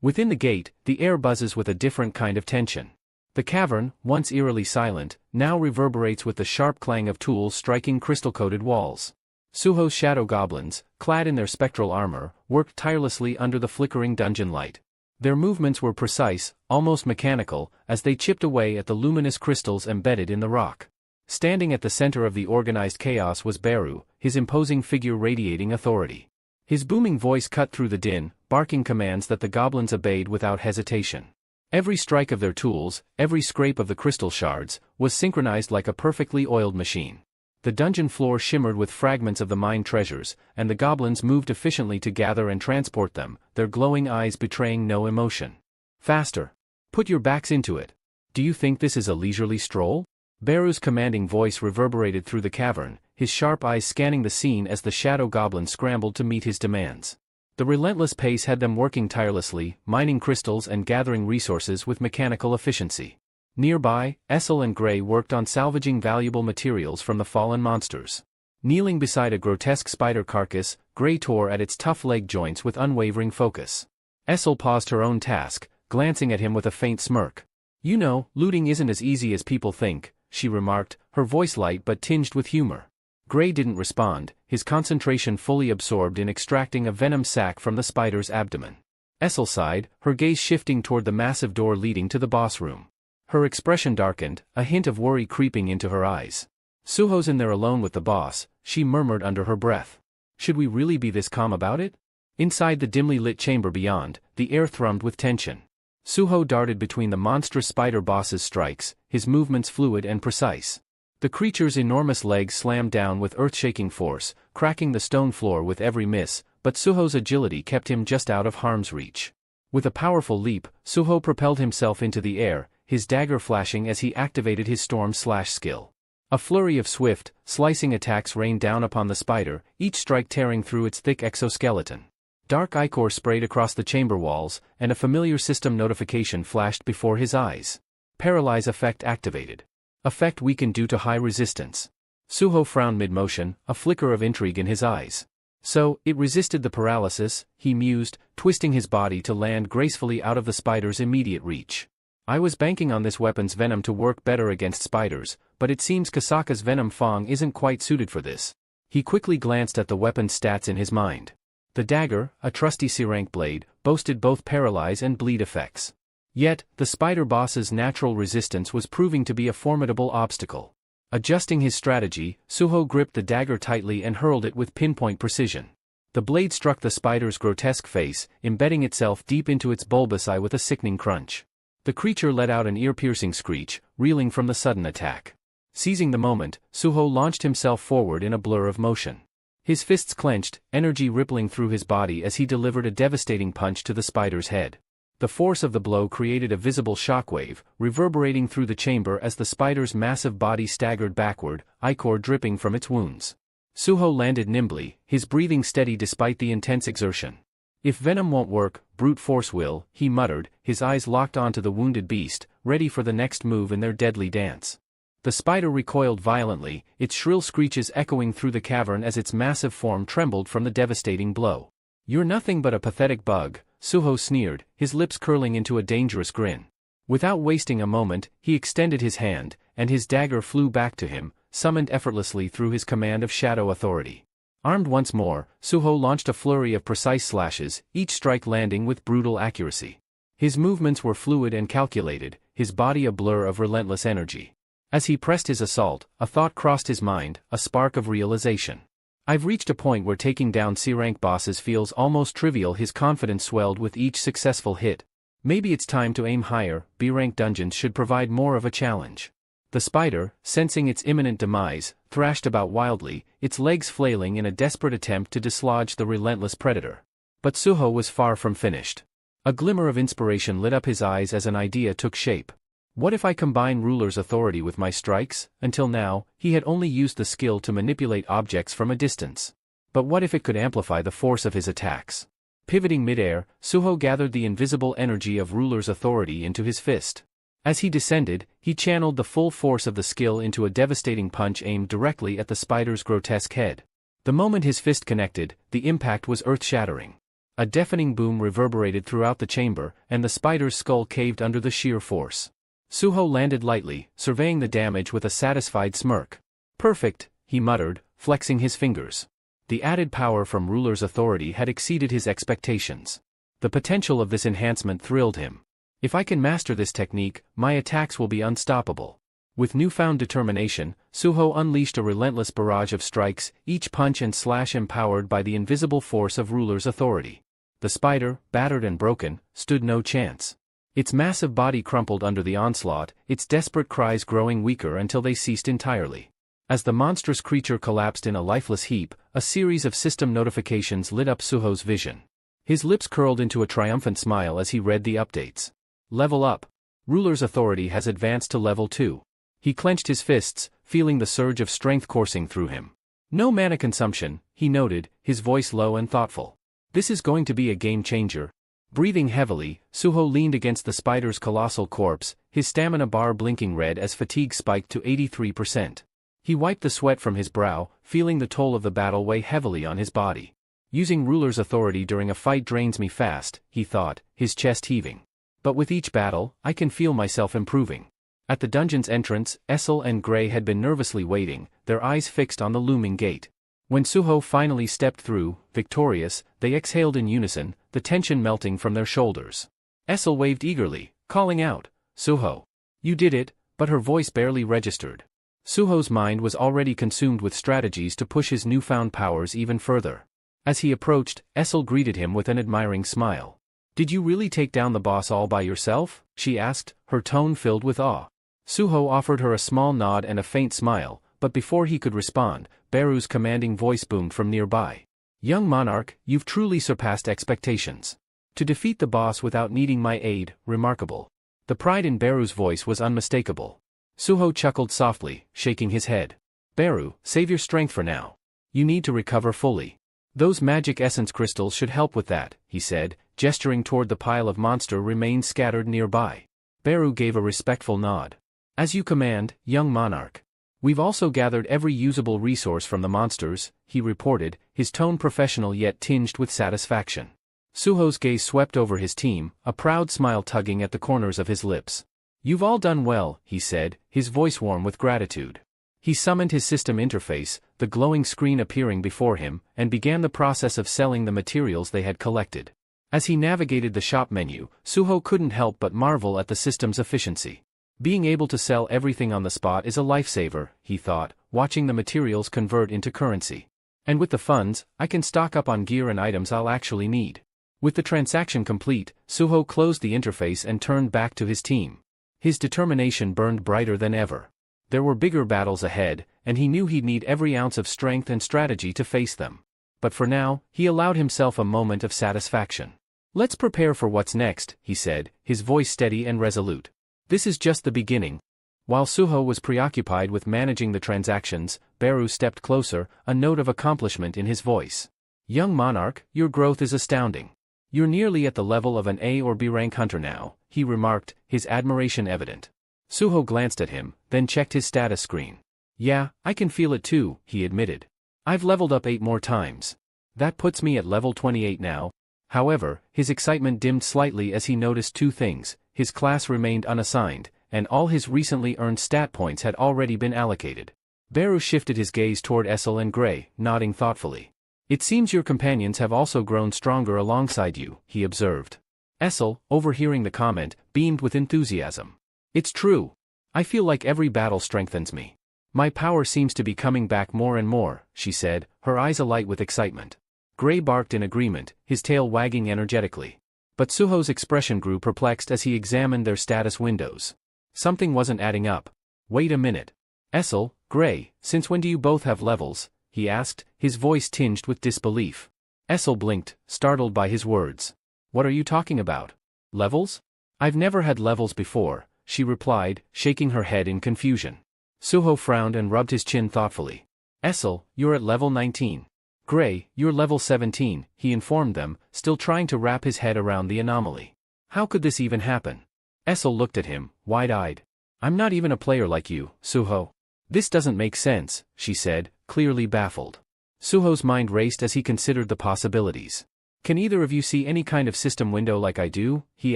Speaker 1: Within the gate, the air buzzes with a different kind of tension. The cavern, once eerily silent, now reverberates with the sharp clang of tools striking crystal-coated walls. Suho's shadow goblins, clad in their spectral armor, worked tirelessly under the flickering dungeon light. Their movements were precise, almost mechanical, as they chipped away at the luminous crystals embedded in the rock. Standing at the center of the organized chaos was Beru, his imposing figure radiating authority. His booming voice cut through the din, barking commands that the goblins obeyed without hesitation. Every strike of their tools, every scrape of the crystal shards, was synchronized like a perfectly oiled machine. The dungeon floor shimmered with fragments of the mine treasures, and the goblins moved efficiently to gather and transport them, their glowing eyes betraying no emotion. Faster! Put your backs into it! Do you think this is a leisurely stroll? Beru's commanding voice reverberated through the cavern, his sharp eyes scanning the scene as the shadow goblin scrambled to meet his demands. The relentless pace had them working tirelessly, mining crystals and gathering resources with mechanical efficiency. Nearby, Essel and Gray worked on salvaging valuable materials from the fallen monsters. Kneeling beside a grotesque spider carcass, Gray tore at its tough leg joints with unwavering focus. Essel paused her own task, glancing at him with a faint smirk. You know, looting isn't as easy as people think, she remarked, her voice light but tinged with humor. Gray didn't respond, his concentration fully absorbed in extracting a venom sac from the spider's abdomen. Essel sighed, her gaze shifting toward the massive door leading to the boss room. Her expression darkened, a hint of worry creeping into her eyes. Suho's in there alone with the boss, she murmured under her breath. Should we really be this calm about it? Inside the dimly lit chamber beyond, the air thrummed with tension. Suho darted between the monstrous spider boss's strikes, his movements fluid and precise. The creature's enormous legs slammed down with earth-shaking force, cracking the stone floor with every miss, but Suho's agility kept him just out of harm's reach. With a powerful leap, Suho propelled himself into the air, his dagger flashing as he activated his storm slash skill. A flurry of swift, slicing attacks rained down upon the spider, each strike tearing through its thick exoskeleton. Dark ichor sprayed across the chamber walls, and a familiar system notification flashed before his eyes. Paralyze effect activated. Effect weakened due to high resistance. Suho frowned mid-motion, a flicker of intrigue in his eyes. So, it resisted the paralysis, he mused, twisting his body to land gracefully out of the spider's immediate reach. I was banking on this weapon's venom to work better against spiders, but it seems Kasaka's venom fang isn't quite suited for this. He quickly glanced at the weapon's stats in his mind. The dagger, a trusty C-rank blade, boasted both paralyze and bleed effects. Yet, the spider boss's natural resistance was proving to be a formidable obstacle. Adjusting his strategy, Suho gripped the dagger tightly and hurled it with pinpoint precision. The blade struck the spider's grotesque face, embedding itself deep into its bulbous eye with a sickening crunch. The creature let out an ear-piercing screech, reeling from the sudden attack. Seizing the moment, Suho launched himself forward in a blur of motion. His fists clenched, energy rippling through his body as he delivered a devastating punch to the spider's head. The force of the blow created a visible shockwave, reverberating through the chamber as the spider's massive body staggered backward, ichor dripping from its wounds. Suho landed nimbly, his breathing steady despite the intense exertion. If venom won't work, brute force will, he muttered, his eyes locked onto the wounded beast, ready for the next move in their deadly dance. The spider recoiled violently, its shrill screeches echoing through the cavern as its massive form trembled from the devastating blow. You're nothing but a pathetic bug, Suho sneered, his lips curling into a dangerous grin. Without wasting a moment, he extended his hand, and his dagger flew back to him, summoned effortlessly through his command of shadow authority. Armed once more, Suho launched a flurry of precise slashes, each strike landing with brutal accuracy. His movements were fluid and calculated, his body a blur of relentless energy. As he pressed his assault, a thought crossed his mind, a spark of realization. I've reached a point where taking down C-rank bosses feels almost trivial. His confidence swelled with each successful hit. Maybe it's time to aim higher. B-rank dungeons should provide more of a challenge. The spider, sensing its imminent demise, thrashed about wildly, its legs flailing in a desperate attempt to dislodge the relentless predator. But Suho was far from finished. A glimmer of inspiration lit up his eyes as an idea took shape. What if I combine ruler's authority with my strikes? Until now, he had only used the skill to manipulate objects from a distance. But what if it could amplify the force of his attacks? Pivoting midair, Suho gathered the invisible energy of ruler's authority into his fist. As he descended, he channeled the full force of the skill into a devastating punch aimed directly at the spider's grotesque head. The moment his fist connected, the impact was earth-shattering. A deafening boom reverberated throughout the chamber, and the spider's skull caved under the sheer force. Suho landed lightly, surveying the damage with a satisfied smirk. "Perfect," he muttered, flexing his fingers. The added power from ruler's authority had exceeded his expectations. The potential of this enhancement thrilled him. If I can master this technique, my attacks will be unstoppable. With newfound determination, Suho unleashed a relentless barrage of strikes, each punch and slash empowered by the invisible force of ruler's authority. The spider, battered and broken, stood no chance. Its massive body crumpled under the onslaught, its desperate cries growing weaker until they ceased entirely. As the monstrous creature collapsed in a lifeless heap, a series of system notifications lit up Suho's vision. His lips curled into a triumphant smile as he read the updates. Level up. Ruler's authority has advanced to level 2. He clenched his fists, feeling the surge of strength coursing through him. No mana consumption, he noted, his voice low and thoughtful. This is going to be a game changer. Breathing heavily, Suho leaned against the spider's colossal corpse, his stamina bar blinking red as fatigue spiked to 83%. He wiped the sweat from his brow, feeling the toll of the battle weigh heavily on his body. Using ruler's authority during a fight drains me fast, he thought, his chest heaving. But with each battle, I can feel myself improving. At the dungeon's entrance, Essel and Gray had been nervously waiting, their eyes fixed on the looming gate. When Suho finally stepped through, victorious, they exhaled in unison, the tension melting from their shoulders. Essel waved eagerly, calling out, "Suho! You did it," but her voice barely registered. Suho's mind was already consumed with strategies to push his newfound powers even further. As he approached, Essel greeted him with an admiring smile. "Did you really take down the boss all by yourself?" she asked, her tone filled with awe. Suho offered her a small nod and a faint smile, but before he could respond, Beru's commanding voice boomed from nearby. "Young monarch, you've truly surpassed expectations. To defeat the boss without needing my aid, remarkable." The pride in Beru's voice was unmistakable. Suho chuckled softly, shaking his head. "Beru, save your strength for now. You need to recover fully. Those magic essence crystals should help with that," he said, gesturing toward the pile of monster remains scattered nearby. Beru gave a respectful nod. "As you command, young monarch. We've also gathered every usable resource from the monsters," he reported, his tone professional yet tinged with satisfaction. Suho's gaze swept over his team, a proud smile tugging at the corners of his lips. "You've all done well," he said, his voice warm with gratitude. He summoned his system interface, the glowing screen appearing before him, and began the process of selling the materials they had collected. As he navigated the shop menu, Suho couldn't help but marvel at the system's efficiency. Being able to sell everything on the spot is a lifesaver, he thought, watching the materials convert into currency. And with the funds, I can stock up on gear and items I'll actually need. With the transaction complete, Suho closed the interface and turned back to his team. His determination burned brighter than ever. There were bigger battles ahead, and he knew he'd need every ounce of strength and strategy to face them. But for now, he allowed himself a moment of satisfaction. "Let's prepare for what's next," he said, his voice steady and resolute. "This is just the beginning." While Suho was preoccupied with managing the transactions, Beru stepped closer, a note of accomplishment in his voice. "Young monarch, your growth is astounding. You're nearly at the level of an A or B rank hunter now," he remarked, his admiration evident. Suho glanced at him, then checked his status screen. "Yeah, I can feel it too," he admitted. "I've leveled up 8 more times. That puts me at level 28 now." However, his excitement dimmed slightly as he noticed 2 things: his class remained unassigned, and all his recently earned stat points had already been allocated. Beru shifted his gaze toward Essel and Gray, nodding thoughtfully. "It seems your companions have also grown stronger alongside you," he observed. Essel, overhearing the comment, beamed with enthusiasm. "It's true. I feel like every battle strengthens me. My power seems to be coming back more and more," she said, her eyes alight with excitement. Gray barked in agreement, his tail wagging energetically. But Suho's expression grew perplexed as he examined their status windows. Something wasn't adding up. "Wait a minute. Essel, Gray, since when do you both have levels?" he asked, his voice tinged with disbelief. Essel blinked, startled by his words. "What are you talking about? Levels? I've never had levels before," she replied, shaking her head in confusion. Suho frowned and rubbed his chin thoughtfully. Essel, you're at level 19. Gray, you're level 17, he informed them, still trying to wrap his head around the anomaly. How could this even happen? Essel looked at him, wide-eyed. I'm not even a player like you, Suho. This doesn't make sense, she said, clearly baffled. Suho's mind raced as he considered the possibilities. Can either of you see any kind of system window like I do? He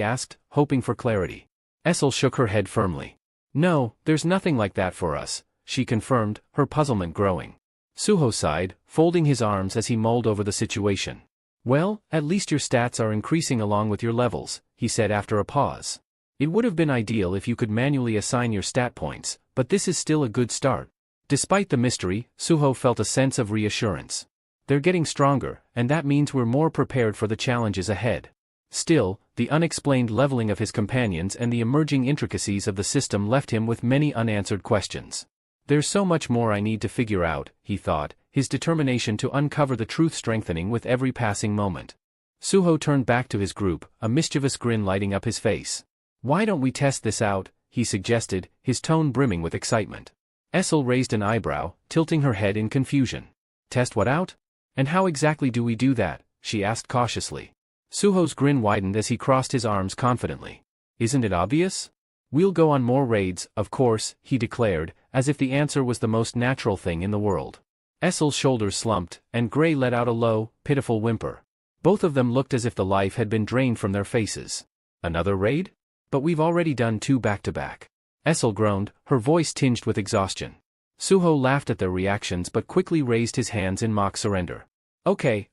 Speaker 1: asked, hoping for clarity. Essel shook her head firmly. No, there's nothing like that for us, she confirmed, her puzzlement growing. Suho sighed, folding his arms as he mulled over the situation. Well, at least your stats are increasing along with your levels, he said after a pause. It would have been ideal if you could manually assign your stat points, but this is still a good start. Despite the mystery, Suho felt a sense of reassurance. They're getting stronger, and that means we're more prepared for the challenges ahead. Still, the unexplained leveling of his companions and the emerging intricacies of the system left him with many unanswered questions. There's so much more I need to figure out, he thought, his determination to uncover the truth strengthening with every passing moment. Suho turned back to his group, a mischievous grin lighting up his face. Why don't we test this out, he suggested, his tone brimming with excitement. Essel raised an eyebrow, tilting her head in confusion. Test what out? And how exactly do we do that? She asked cautiously. Suho's grin widened as he crossed his arms confidently. Isn't it obvious? We'll go on more raids, of course, he declared, as if the answer was the most natural thing in the world. Essel's shoulders slumped, and Gray let out a low, pitiful whimper. Both of them looked as if the life had been drained from their faces. Another raid? But we've already done 2 back-to-back. Essel groaned, her voice tinged with exhaustion. Suho laughed at their reactions but quickly raised his hands in mock surrender. Okay,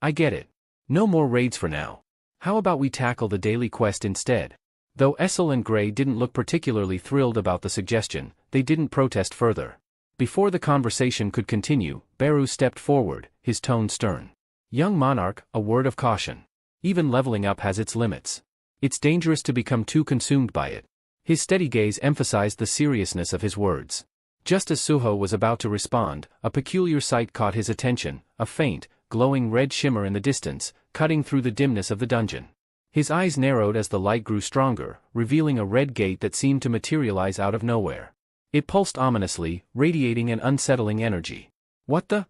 Speaker 1: I get it. No more raids for now. How about we tackle the daily quest instead? Though Essel and Gray didn't look particularly thrilled about the suggestion, they didn't protest further. Before the conversation could continue, Beru stepped forward, his tone stern. Young monarch, a word of caution. Even leveling up has its limits. It's dangerous to become too consumed by it. His steady gaze emphasized the seriousness of his words. Just as Suho was about to respond, a peculiar sight caught his attention, a faint, glowing red shimmer in the distance, cutting through the dimness of the dungeon. His eyes narrowed as the light grew stronger, revealing a red gate that seemed to materialize out of nowhere. It pulsed ominously, radiating an unsettling energy. What the?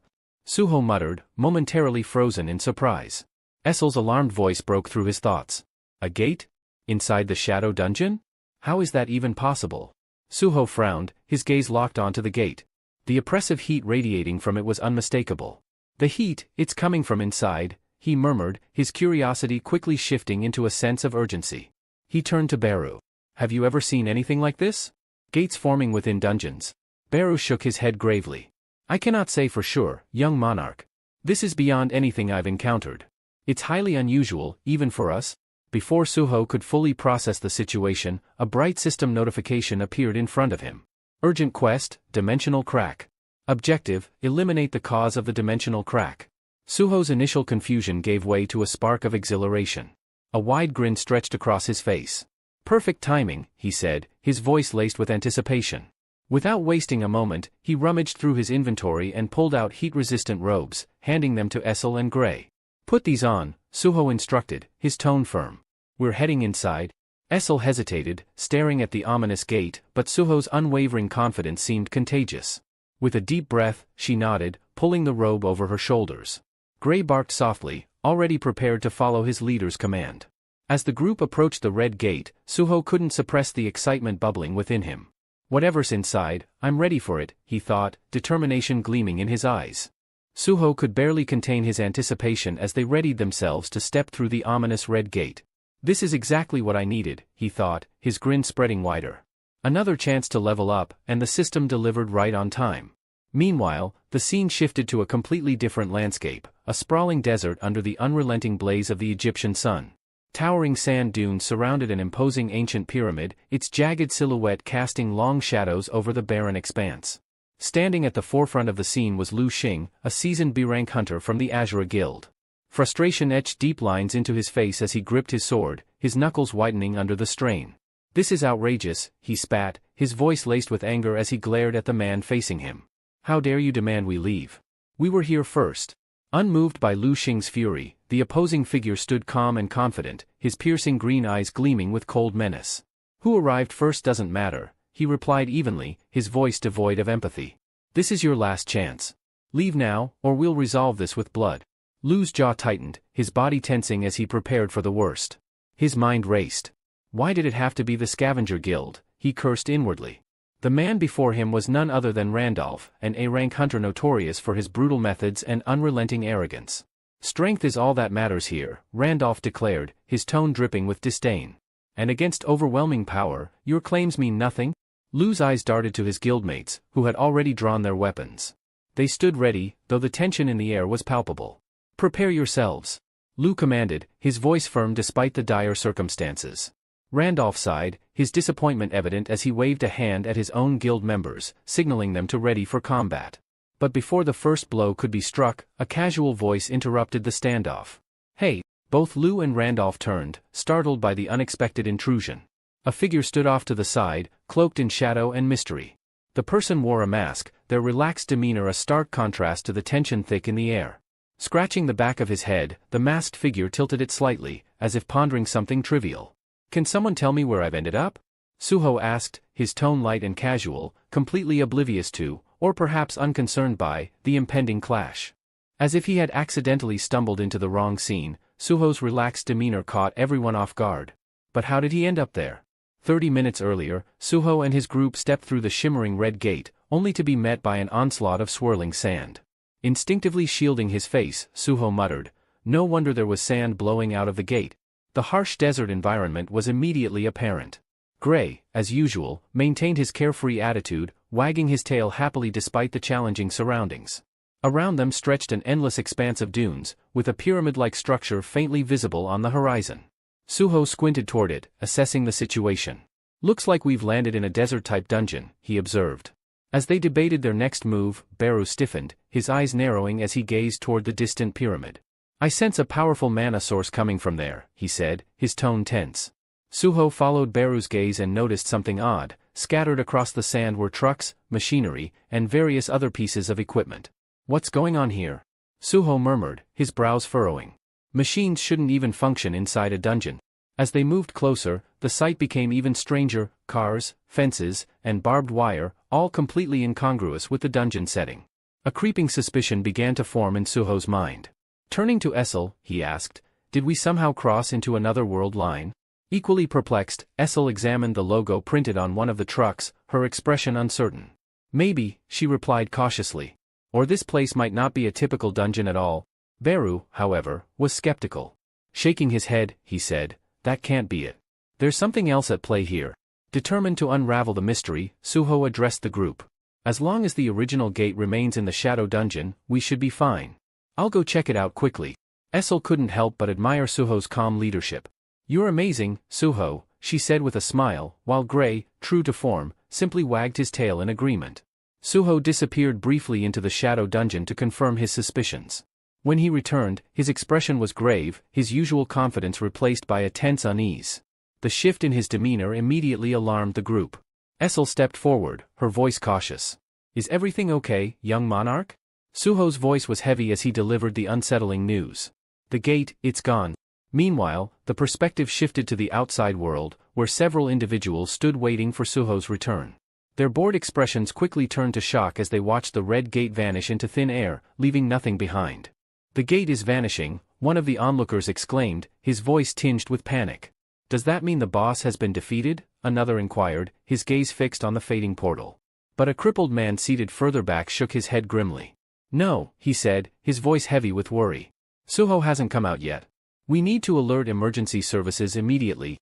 Speaker 1: Suho muttered, momentarily frozen in surprise. Essel's alarmed voice broke through his thoughts. A gate? Inside the shadow dungeon? How is that even possible? Suho frowned, his gaze locked onto the gate. The oppressive heat radiating from it was unmistakable. The heat, it's coming from inside, he murmured, his curiosity quickly shifting into a sense of urgency. He turned to Beru. Have you ever seen anything like this? Gates forming within dungeons. Beru shook his head gravely. I cannot say for sure, young monarch. This is beyond anything I've encountered. It's highly unusual, even for us. Before Suho could fully process the situation, a bright system notification appeared in front of him. Urgent quest, dimensional crack. Objective, eliminate the cause of the dimensional crack. Suho's initial confusion gave way to a spark of exhilaration. A wide grin stretched across his face. Perfect timing, he said, his voice laced with anticipation. Without wasting a moment, he rummaged through his inventory and pulled out heat-resistant robes, handing them to Essel and Gray. Put these on, Suho instructed, his tone firm. We're heading inside. Essel hesitated, staring at the ominous gate, but Suho's unwavering confidence seemed contagious. With a deep breath, she nodded, pulling the robe over her shoulders. Gray barked softly, already prepared to follow his leader's command. As the group approached the red gate, Suho couldn't suppress the excitement bubbling within him. Whatever's inside, I'm ready for it, he thought, determination gleaming in his eyes. Suho could barely contain his anticipation as they readied themselves to step through the ominous red gate. This is exactly what I needed, he thought, his grin spreading wider. Another chance to level up, and the system delivered right on time. Meanwhile, the scene shifted to a completely different landscape, a sprawling desert under the unrelenting blaze of the Egyptian sun. Towering sand dunes surrounded an imposing ancient pyramid, its jagged silhouette casting long shadows over the barren expanse. Standing at the forefront of the scene was Lu Xing, a seasoned B-rank hunter from the Azura Guild. Frustration etched deep lines into his face as he gripped his sword, his knuckles whitening under the strain. This is outrageous, he spat, his voice laced with anger as he glared at the man facing him. How dare you demand we leave? We were here first. Unmoved by Lu Xing's fury, the opposing figure stood calm and confident, his piercing green eyes gleaming with cold menace. Who arrived first doesn't matter, he replied evenly, his voice devoid of empathy. This is your last chance. Leave now, or we'll resolve this with blood. Lu's jaw tightened, his body tensing as he prepared for the worst. His mind raced. Why did it have to be the scavenger guild? He cursed inwardly. The man before him was none other than Randolph, an A-rank hunter notorious for his brutal methods and unrelenting arrogance. Strength is all that matters here, Randolph declared, his tone dripping with disdain. And against overwhelming power, your claims mean nothing? Lu's eyes darted to his guildmates, who had already drawn their weapons. They stood ready, though the tension in the air was palpable. Prepare yourselves. Lu commanded, his voice firm despite the dire circumstances. Randolph sighed, his disappointment evident as he waved a hand at his own guild members, signaling them to ready for combat. But before the first blow could be struck, a casual voice interrupted the standoff. Hey! Both Lu and Randolph turned, startled by the unexpected intrusion. A figure stood off to the side, cloaked in shadow and mystery. The person wore a mask, their relaxed demeanor a stark contrast to the tension thick in the air. Scratching the back of his head, the masked figure tilted it slightly, as if pondering something trivial. Can someone tell me where I've ended up? Suho asked, his tone light and casual, completely oblivious to, or perhaps unconcerned by, the impending clash. As if he had accidentally stumbled into the wrong scene, Suho's relaxed demeanor caught everyone off guard. But how did he end up there? 30 minutes earlier, Suho and his group stepped through the shimmering red gate, only to be met by an onslaught of swirling sand. Instinctively shielding his face, Suho muttered, "No wonder there was sand blowing out of the gate." The harsh desert environment was immediately apparent. Gray, as usual, maintained his carefree attitude, wagging his tail happily despite the challenging surroundings. Around them stretched an endless expanse of dunes, with a pyramid-like structure faintly visible on the horizon. Suho squinted toward it, assessing the situation. "Looks like we've landed in a desert-type dungeon," he observed. As they debated their next move, Beru stiffened, his eyes narrowing as he gazed toward the distant pyramid. "I sense a powerful mana source coming from there," he said, his tone tense. Suho followed Beru's gaze and noticed something odd. Scattered across the sand were trucks, machinery, and various other pieces of equipment. "What's going on here?" Suho murmured, his brows furrowing. Machines shouldn't even function inside a dungeon. As they moved closer, the sight became even stranger: cars, fences, and barbed wire, all completely incongruous with the dungeon setting. A creeping suspicion began to form in Suho's mind. Turning to Essel, he asked, "Did we somehow cross into another world line?" Equally perplexed, Essel examined the logo printed on one of the trucks, her expression uncertain. "Maybe," she replied cautiously. "Or this place might not be a typical dungeon at all." Beru, however, was skeptical. Shaking his head, he said, "That can't be it. There's something else at play here." Determined to unravel the mystery, Suho addressed the group. "As long as the original gate remains in the shadow dungeon, we should be fine. I'll go check it out quickly." Essel couldn't help but admire Suho's calm leadership. "You're amazing, Suho," she said with a smile, while Gray, true to form, simply wagged his tail in agreement. Suho disappeared briefly into the shadow dungeon to confirm his suspicions. When he returned, his expression was grave, his usual confidence replaced by a tense unease. The shift in his demeanor immediately alarmed the group. Essel stepped forward, her voice cautious. "Is everything okay, young monarch?" Suho's voice was heavy as he delivered the unsettling news. "The gate, it's gone." Meanwhile, the perspective shifted to the outside world, where several individuals stood waiting for Suho's return. Their bored expressions quickly turned to shock as they watched the red gate vanish into thin air, leaving nothing behind. "The gate is vanishing," one of the onlookers exclaimed, his voice tinged with panic. "Does that mean the boss has been defeated?" another inquired, his gaze fixed on the fading portal. But a crippled man seated further back shook his head grimly. "No," he said, his voice heavy with worry. "Suho hasn't come out yet. We need to alert emergency services immediately."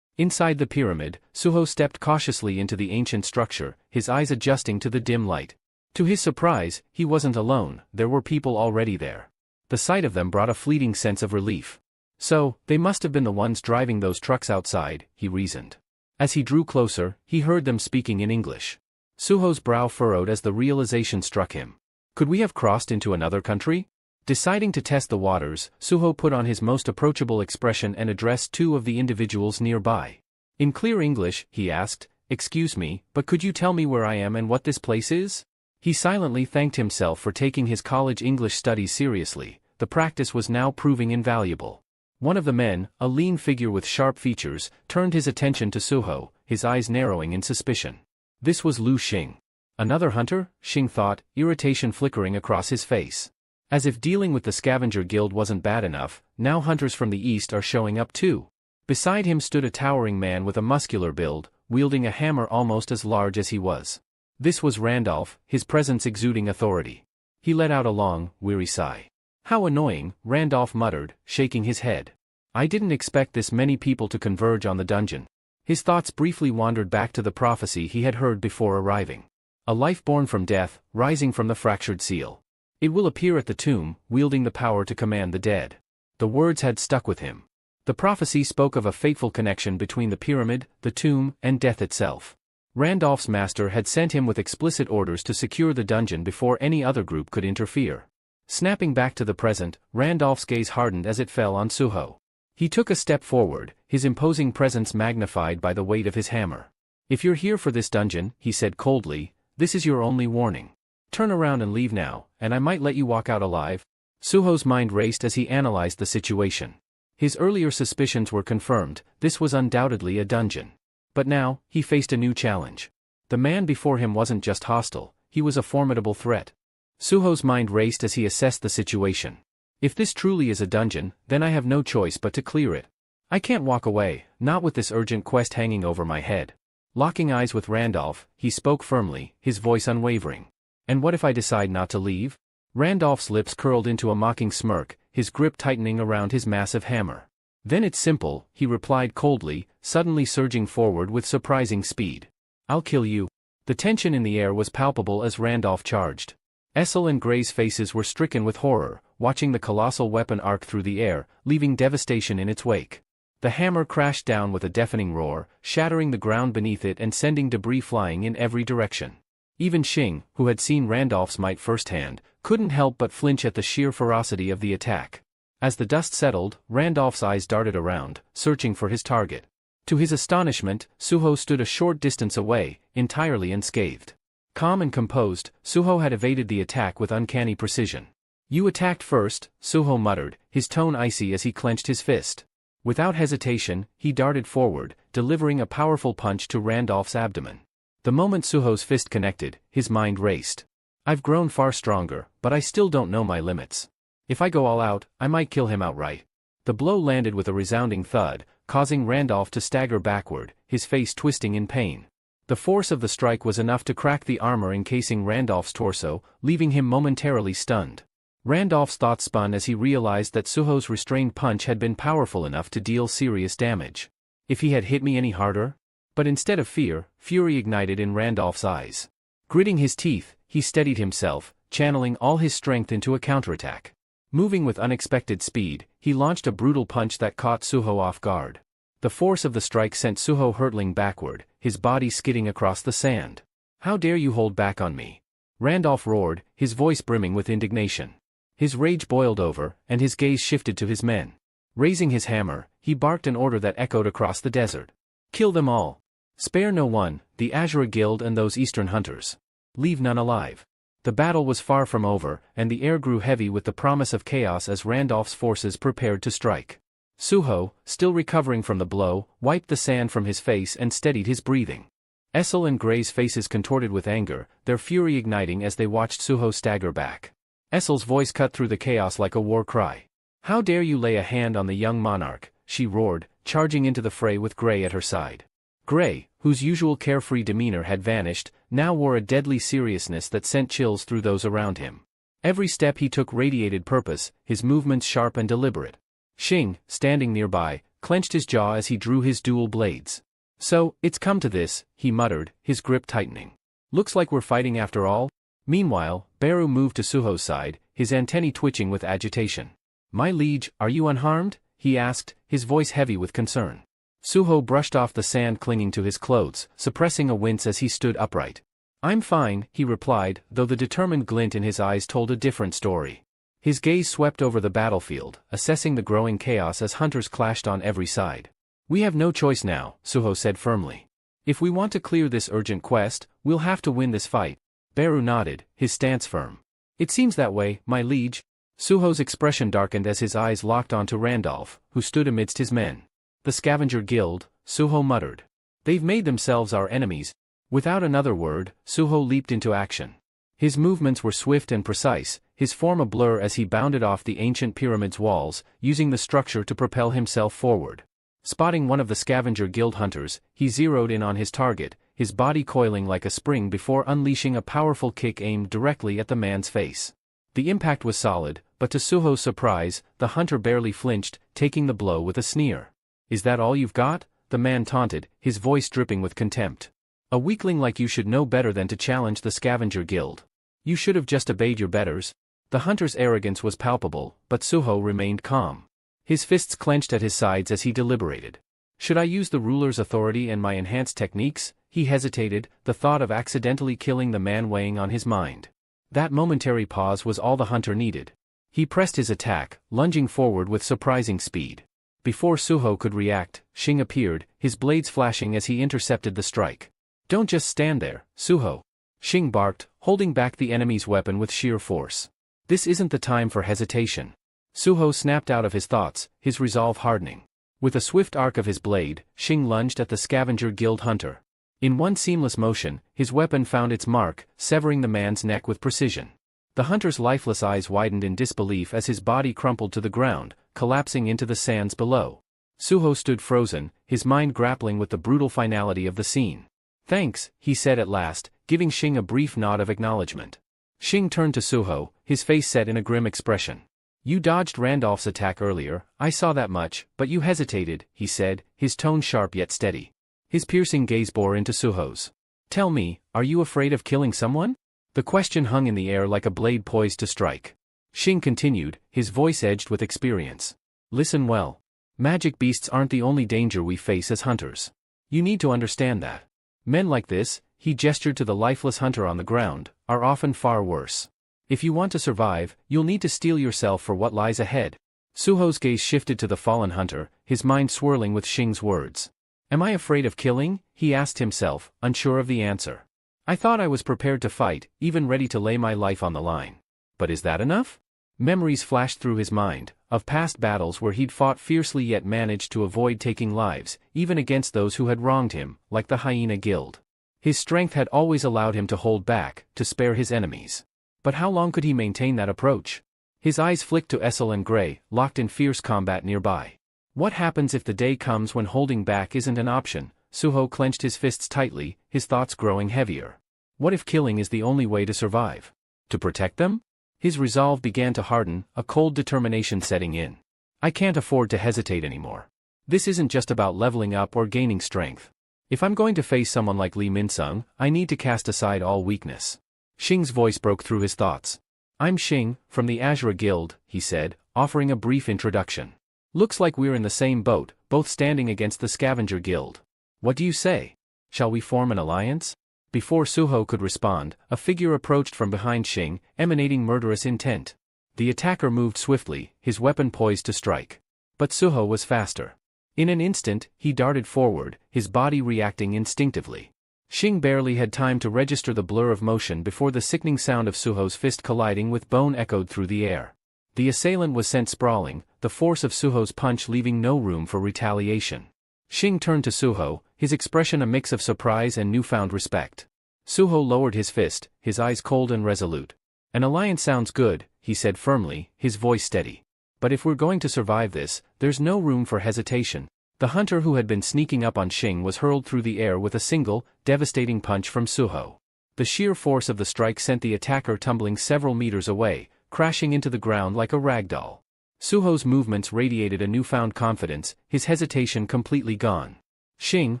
Speaker 1: Inside the pyramid, Suho stepped cautiously into the ancient structure, his eyes adjusting to the dim light. To his surprise, he wasn't alone, there were people already there. The sight of them brought a fleeting sense of relief. So, they must have been the ones driving those trucks outside, he reasoned. As he drew closer, he heard them speaking in English. Suho's brow furrowed as the realization struck him. Could we have crossed into another country? Deciding to test the waters, Suho put on his most approachable expression and addressed two of the individuals nearby. In clear English, he asked, "Excuse me, but could you tell me where I am and what this place is?" He silently thanked himself for taking his college English studies seriously. The practice was now proving invaluable. One of the men, a lean figure with sharp features, turned his attention to Suho, his eyes narrowing in suspicion. This was Lu Xing. Another hunter? Xing thought, irritation flickering across his face. As if dealing with the scavenger guild wasn't bad enough, now hunters from the east are showing up too. Beside him stood a towering man with a muscular build, wielding a hammer almost as large as he was. This was Randolph, his presence exuding authority. He let out a long, weary sigh. How annoying, Randolph muttered, shaking his head. I didn't expect this many people to converge on the dungeon. His thoughts briefly wandered back to the prophecy he had heard before arriving. A life born from death, rising from the fractured seal. It will appear at the tomb, wielding the power to command the dead. The words had stuck with him. The prophecy spoke of a fateful connection between the pyramid, the tomb, and death itself. Randolph's master had sent him with explicit orders to secure the dungeon before any other group could interfere. Snapping back to the present, Randolph's gaze hardened as it fell on Suho. He took a step forward, his imposing presence magnified by the weight of his hammer. If you're here for this dungeon, he said coldly, this is your only warning. Turn around and leave now, and I might let you walk out alive. Suho's mind raced as he analyzed the situation. His earlier suspicions were confirmed, this was undoubtedly a dungeon. But now, he faced a new challenge. The man before him wasn't just hostile, he was a formidable threat. Suho's mind raced as he assessed the situation. If this truly is a dungeon, then I have no choice but to clear it. I can't walk away, not with this urgent quest hanging over my head. Locking eyes with Randolph, he spoke firmly, his voice unwavering. And what if I decide not to leave? Randolph's lips curled into a mocking smirk, his grip tightening around his massive hammer. Then it's simple, he replied coldly, suddenly surging forward with surprising speed. I'll kill you. The tension in the air was palpable as Randolph charged. Essel and Gray's faces were stricken with horror, watching the colossal weapon arc through the air, leaving devastation in its wake. The hammer crashed down with a deafening roar, shattering the ground beneath it and sending debris flying in every direction. Even Xing, who had seen Randolph's might firsthand, couldn't help but flinch at the sheer ferocity of the attack. As the dust settled, Randolph's eyes darted around, searching for his target. To his astonishment, Suho stood a short distance away, entirely unscathed. Calm and composed, Suho had evaded the attack with uncanny precision. You attacked first, Suho muttered, his tone icy as he clenched his fist. Without hesitation, he darted forward, delivering a powerful punch to Randolph's abdomen. The moment Suho's fist connected, his mind raced. I've grown far stronger, but I still don't know my limits. If I go all out, I might kill him outright. The blow landed with a resounding thud, causing Randolph to stagger backward, his face twisting in pain. The force of the strike was enough to crack the armor encasing Randolph's torso, leaving him momentarily stunned. Randolph's thoughts spun as he realized that Suho's restrained punch had been powerful enough to deal serious damage. If he had hit me any harder? But instead of fear, fury ignited in Randolph's eyes. Gritting his teeth, he steadied himself, channeling all his strength into a counterattack. Moving with unexpected speed, he launched a brutal punch that caught Suho off guard. The force of the strike sent Suho hurtling backward, his body skidding across the sand. How dare you hold back on me? Randolph roared, his voice brimming with indignation. His rage boiled over, and his gaze shifted to his men. Raising his hammer, he barked an order that echoed across the desert. Kill them all. Spare no one, the Azure Guild and those eastern hunters. Leave none alive. The battle was far from over, and the air grew heavy with the promise of chaos as Randolph's forces prepared to strike. Suho, still recovering from the blow, wiped the sand from his face and steadied his breathing. Essel and Gray's faces contorted with anger, their fury igniting as they watched Suho stagger back. Essel's voice cut through the chaos like a war cry. How dare you lay a hand on the young monarch, she roared, charging into the fray with Gray at her side. Gray, whose usual carefree demeanor had vanished, now wore a deadly seriousness that sent chills through those around him. Every step he took radiated purpose, his movements sharp and deliberate. Xing, standing nearby, clenched his jaw as he drew his dual blades. So, it's come to this, he muttered, his grip tightening. Looks like we're fighting after all? Meanwhile, Beru moved to Suho's side, his antennae twitching with agitation. My liege, are you unharmed? He asked, his voice heavy with concern. Suho brushed off the sand clinging to his clothes, suppressing a wince as he stood upright. I'm fine, he replied, though the determined glint in his eyes told a different story. His gaze swept over the battlefield, assessing the growing chaos as hunters clashed on every side. We have no choice now, Suho said firmly. If we want to clear this urgent quest, we'll have to win this fight. Beru nodded, his stance firm. It seems that way, my liege. Suho's expression darkened as his eyes locked onto Randolph, who stood amidst his men. The Scavenger Guild, Suho muttered. They've made themselves our enemies. Without another word, Suho leaped into action. His movements were swift and precise, his form a blur as he bounded off the ancient pyramid's walls, using the structure to propel himself forward. Spotting one of the Scavenger Guild hunters, he zeroed in on his target, his body coiling like a spring before unleashing a powerful kick aimed directly at the man's face. The impact was solid, but to Suho's surprise, the hunter barely flinched, taking the blow with a sneer. Is that all you've got? The man taunted, his voice dripping with contempt. A weakling like you should know better than to challenge the Scavenger Guild. You should have just obeyed your betters. The hunter's arrogance was palpable, but Suho remained calm. His fists clenched at his sides as he deliberated. Should I use the ruler's authority and my enhanced techniques? He hesitated, the thought of accidentally killing the man weighing on his mind. That momentary pause was all the hunter needed. He pressed his attack, lunging forward with surprising speed. Before Suho could react, Shing appeared, his blades flashing as he intercepted the strike. Don't just stand there, Suho. Shing barked, holding back the enemy's weapon with sheer force. This isn't the time for hesitation. Suho snapped out of his thoughts, his resolve hardening. With a swift arc of his blade, Shing lunged at the Scavenger Guild hunter. In one seamless motion, his weapon found its mark, severing the man's neck with precision. The hunter's lifeless eyes widened in disbelief as his body crumpled to the ground, collapsing into the sands below. Suho stood frozen, his mind grappling with the brutal finality of the scene. Thanks, he said at last, giving Shing a brief nod of acknowledgement. Shing turned to Suho, his face set in a grim expression. You dodged Randolph's attack earlier, I saw that much, but you hesitated, he said, his tone sharp yet steady. His piercing gaze bore into Suho's. Tell me, are you afraid of killing someone? The question hung in the air like a blade poised to strike. Shing continued, his voice edged with experience. Listen well. Magic beasts aren't the only danger we face as hunters. You need to understand that. Men like this, he gestured to the lifeless hunter on the ground, are often far worse. If you want to survive, you'll need to steel yourself for what lies ahead. Suho's gaze shifted to the fallen hunter, his mind swirling with Shing's words. Am I afraid of killing? He asked himself, unsure of the answer. I thought I was prepared to fight, even ready to lay my life on the line. But is that enough? Memories flashed through his mind, of past battles where he'd fought fiercely yet managed to avoid taking lives, even against those who had wronged him, like the Hyena Guild. His strength had always allowed him to hold back, to spare his enemies. But how long could he maintain that approach? His eyes flicked to Essel and Gray, locked in fierce combat nearby. What happens if the day comes when holding back isn't an option? Suho clenched his fists tightly, his thoughts growing heavier. What if killing is the only way to survive? To protect them? His resolve began to harden, a cold determination setting in. I can't afford to hesitate anymore. This isn't just about leveling up or gaining strength. If I'm going to face someone like Li Minsung, I need to cast aside all weakness. Shing's voice broke through his thoughts. I'm Shing, from the Azura Guild, he said, offering a brief introduction. Looks like we're in the same boat, both standing against the Scavenger Guild. What do you say? Shall we form an alliance? Before Suho could respond, a figure approached from behind Shing, emanating murderous intent. The attacker moved swiftly, his weapon poised to strike. But Suho was faster. In an instant, he darted forward, his body reacting instinctively. Shing barely had time to register the blur of motion before the sickening sound of Suho's fist colliding with bone echoed through the air. The assailant was sent sprawling, the force of Suho's punch leaving no room for retaliation. Shing turned to Suho, his expression a mix of surprise and newfound respect. Suho lowered his fist, his eyes cold and resolute. An alliance sounds good, he said firmly, his voice steady. But if we're going to survive this, there's no room for hesitation. The hunter who had been sneaking up on Shing was hurled through the air with a single, devastating punch from Suho. The sheer force of the strike sent the attacker tumbling several meters away, crashing into the ground like a ragdoll. Suho's movements radiated a newfound confidence, his hesitation completely gone. Shing,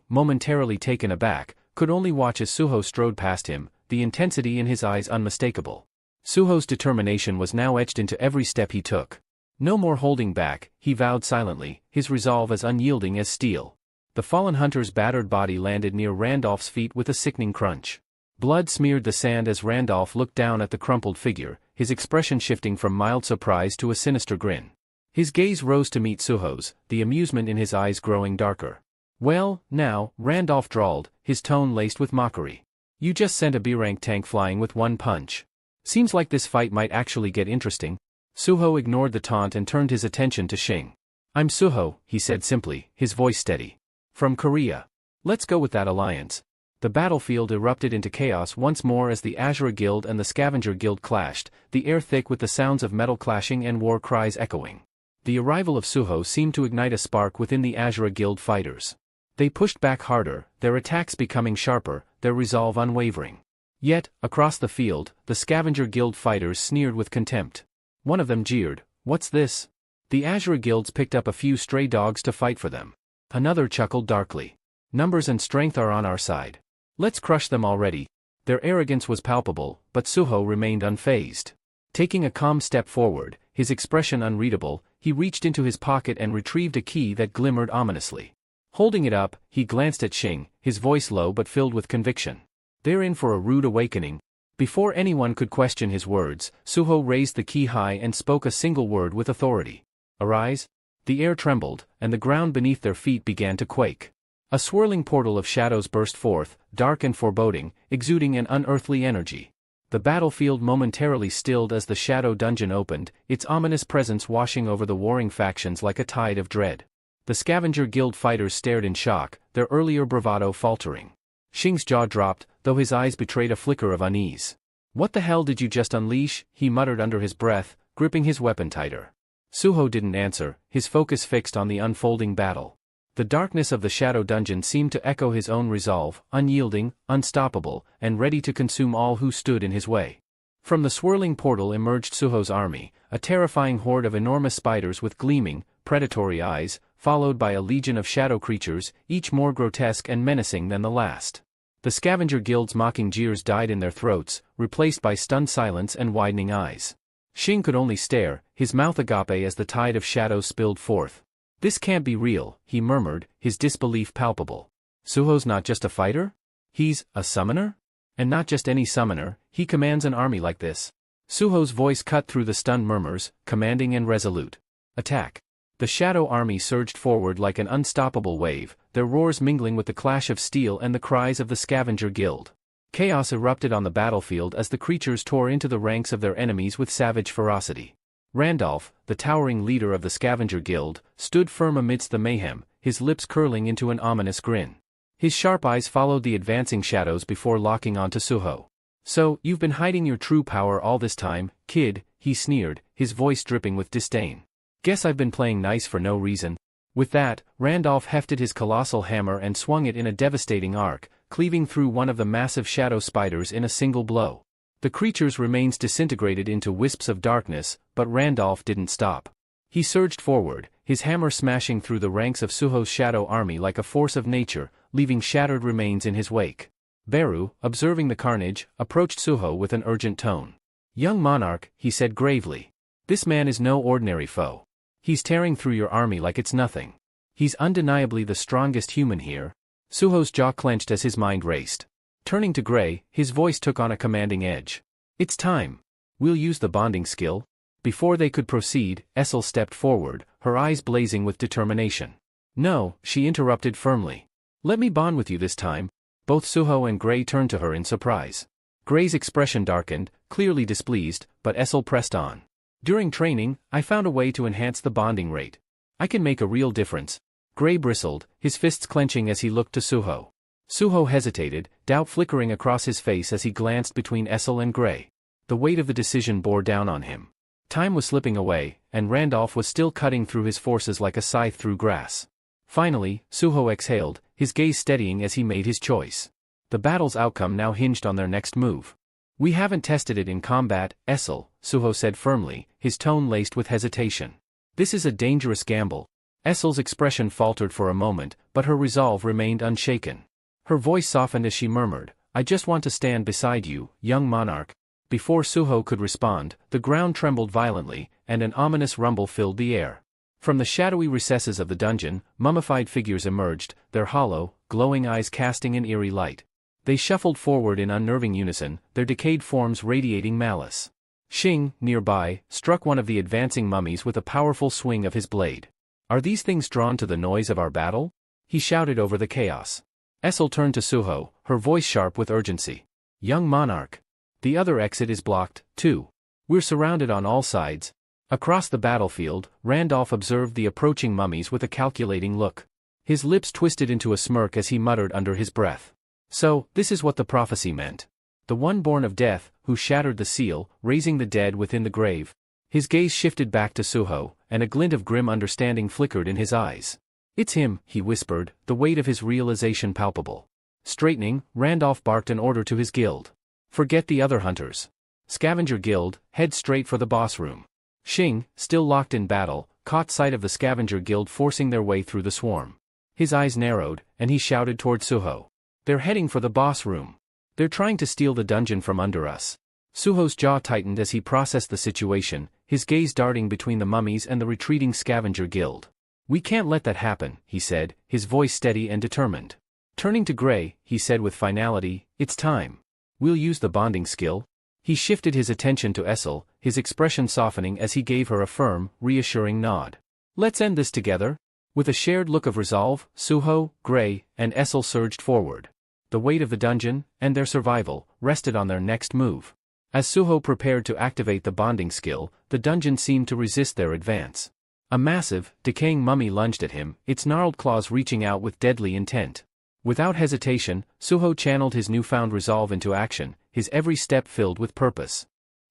Speaker 1: momentarily taken aback, could only watch as Suho strode past him, the intensity in his eyes unmistakable. Suho's determination was now etched into every step he took. No more holding back, he vowed silently, his resolve as unyielding as steel. The fallen hunter's battered body landed near Randolph's feet with a sickening crunch. Blood smeared the sand as Randolph looked down at the crumpled figure, his expression shifting from mild surprise to a sinister grin. His gaze rose to meet Suho's, the amusement in his eyes growing darker. Well, now, Randolph drawled, his tone laced with mockery. You just sent a B-rank tank flying with one punch. Seems like this fight might actually get interesting. Suho ignored the taunt and turned his attention to Xing. I'm Suho, he said simply, his voice steady. From Korea. Let's go with that alliance. The battlefield erupted into chaos once more as the Azura Guild and the Scavenger Guild clashed, the air thick with the sounds of metal clashing and war cries echoing. The arrival of Suho seemed to ignite a spark within the Azura Guild fighters. They pushed back harder, their attacks becoming sharper, their resolve unwavering. Yet, across the field, the Scavenger Guild fighters sneered with contempt. One of them jeered, "What's this?" The Azura Guilds picked up a few stray dogs to fight for them. Another chuckled darkly. "Numbers and strength are on our side. Let's crush them already." Their arrogance was palpable, but Suho remained unfazed. Taking a calm step forward, his expression unreadable, he reached into his pocket and retrieved a key that glimmered ominously. Holding it up, he glanced at Xing, his voice low but filled with conviction. "They're in for a rude awakening." Before anyone could question his words, Suho raised the key high and spoke a single word with authority. "Arise." The air trembled, and the ground beneath their feet began to quake. A swirling portal of shadows burst forth, dark and foreboding, exuding an unearthly energy. The battlefield momentarily stilled as the shadow dungeon opened, its ominous presence washing over the warring factions like a tide of dread. The Scavenger Guild fighters stared in shock, their earlier bravado faltering. Xing's jaw dropped, though his eyes betrayed a flicker of unease. "What the hell did you just unleash?" he muttered under his breath, gripping his weapon tighter. Suho didn't answer, his focus fixed on the unfolding battle. The darkness of the shadow dungeon seemed to echo his own resolve, unyielding, unstoppable, and ready to consume all who stood in his way. From the swirling portal emerged Suho's army, a terrifying horde of enormous spiders with gleaming, predatory eyes, followed by a legion of shadow creatures, each more grotesque and menacing than the last. The Scavenger Guild's mocking jeers died in their throats, replaced by stunned silence and widening eyes. Xing could only stare, his mouth agape as the tide of shadows spilled forth. "This can't be real," he murmured, his disbelief palpable. "Suho's not just a fighter? He's a summoner? And not just any summoner, he commands an army like this." Suho's voice cut through the stunned murmurs, commanding and resolute. "Attack." The shadow army surged forward like an unstoppable wave, their roars mingling with the clash of steel and the cries of the Scavenger Guild. Chaos erupted on the battlefield as the creatures tore into the ranks of their enemies with savage ferocity. Randolph, the towering leader of the Scavenger Guild, stood firm amidst the mayhem, his lips curling into an ominous grin. His sharp eyes followed the advancing shadows before locking onto Suho. "So, you've been hiding your true power all this time, kid," he sneered, his voice dripping with disdain. "Guess I've been playing nice for no reason." With that, Randolph hefted his colossal hammer and swung it in a devastating arc, cleaving through one of the massive shadow spiders in a single blow. The creature's remains disintegrated into wisps of darkness, but Randolph didn't stop. He surged forward, his hammer smashing through the ranks of Suho's shadow army like a force of nature, leaving shattered remains in his wake. Beru, observing the carnage, approached Suho with an urgent tone. "Young monarch," he said gravely. "This man is no ordinary foe. He's tearing through your army like it's nothing. He's undeniably the strongest human here." Suho's jaw clenched as his mind raced. Turning to Gray, his voice took on a commanding edge. "It's time. We'll use the bonding skill." Before they could proceed, Essel stepped forward, her eyes blazing with determination. "No," she interrupted firmly. "Let me bond with you this time." Both Suho and Gray turned to her in surprise. Gray's expression darkened, clearly displeased, but Essel pressed on. "During training, I found a way to enhance the bonding rate. I can make a real difference." Gray bristled, his fists clenching as he looked to Suho. Suho hesitated, doubt flickering across his face as he glanced between Essel and Gray. The weight of the decision bore down on him. Time was slipping away, and Randolph was still cutting through his forces like a scythe through grass. Finally, Suho exhaled, his gaze steadying as he made his choice. The battle's outcome now hinged on their next move. "We haven't tested it in combat, Essel," Suho said firmly, his tone laced with hesitation. "This is a dangerous gamble." Essel's expression faltered for a moment, but her resolve remained unshaken. Her voice softened as she murmured, "I just want to stand beside you, young monarch." Before Suho could respond, the ground trembled violently, and an ominous rumble filled the air. From the shadowy recesses of the dungeon, mummified figures emerged, their hollow, glowing eyes casting an eerie light. They shuffled forward in unnerving unison, their decayed forms radiating malice. Xing, nearby, struck one of the advancing mummies with a powerful swing of his blade. "Are these things drawn to the noise of our battle?" he shouted over the chaos. Essel turned to Suho, her voice sharp with urgency. "Young monarch. The other exit is blocked, too. We're surrounded on all sides." Across the battlefield, Randolph observed the approaching mummies with a calculating look. His lips twisted into a smirk as he muttered under his breath. So, this is what the prophecy meant. The one born of death, who shattered the seal, raising the dead within the grave. His gaze shifted back to Suho, and a glint of grim understanding flickered in his eyes. It's him, he whispered, the weight of his realization palpable. Straightening, Randolph barked an order to his guild. Forget the other hunters. Scavenger Guild, head straight for the boss room. Xing, still locked in battle, caught sight of the Scavenger Guild forcing their way through the swarm. His eyes narrowed, and he shouted toward Suho. They're heading for the boss room. They're trying to steal the dungeon from under us. Suho's jaw tightened as he processed the situation, his gaze darting between the mummies and the retreating Scavenger Guild. We can't let that happen, he said, his voice steady and determined. Turning to Gray, he said with finality, it's time. We'll use the bonding skill. He shifted his attention to Essel, his expression softening as he gave her a firm, reassuring nod. Let's end this together. With a shared look of resolve, Suho, Gray, and Essel surged forward. The weight of the dungeon, and their survival, rested on their next move. As Suho prepared to activate the bonding skill, the dungeon seemed to resist their advance. A massive, decaying mummy lunged at him, its gnarled claws reaching out with deadly intent. Without hesitation, Suho channeled his newfound resolve into action, his every step filled with purpose.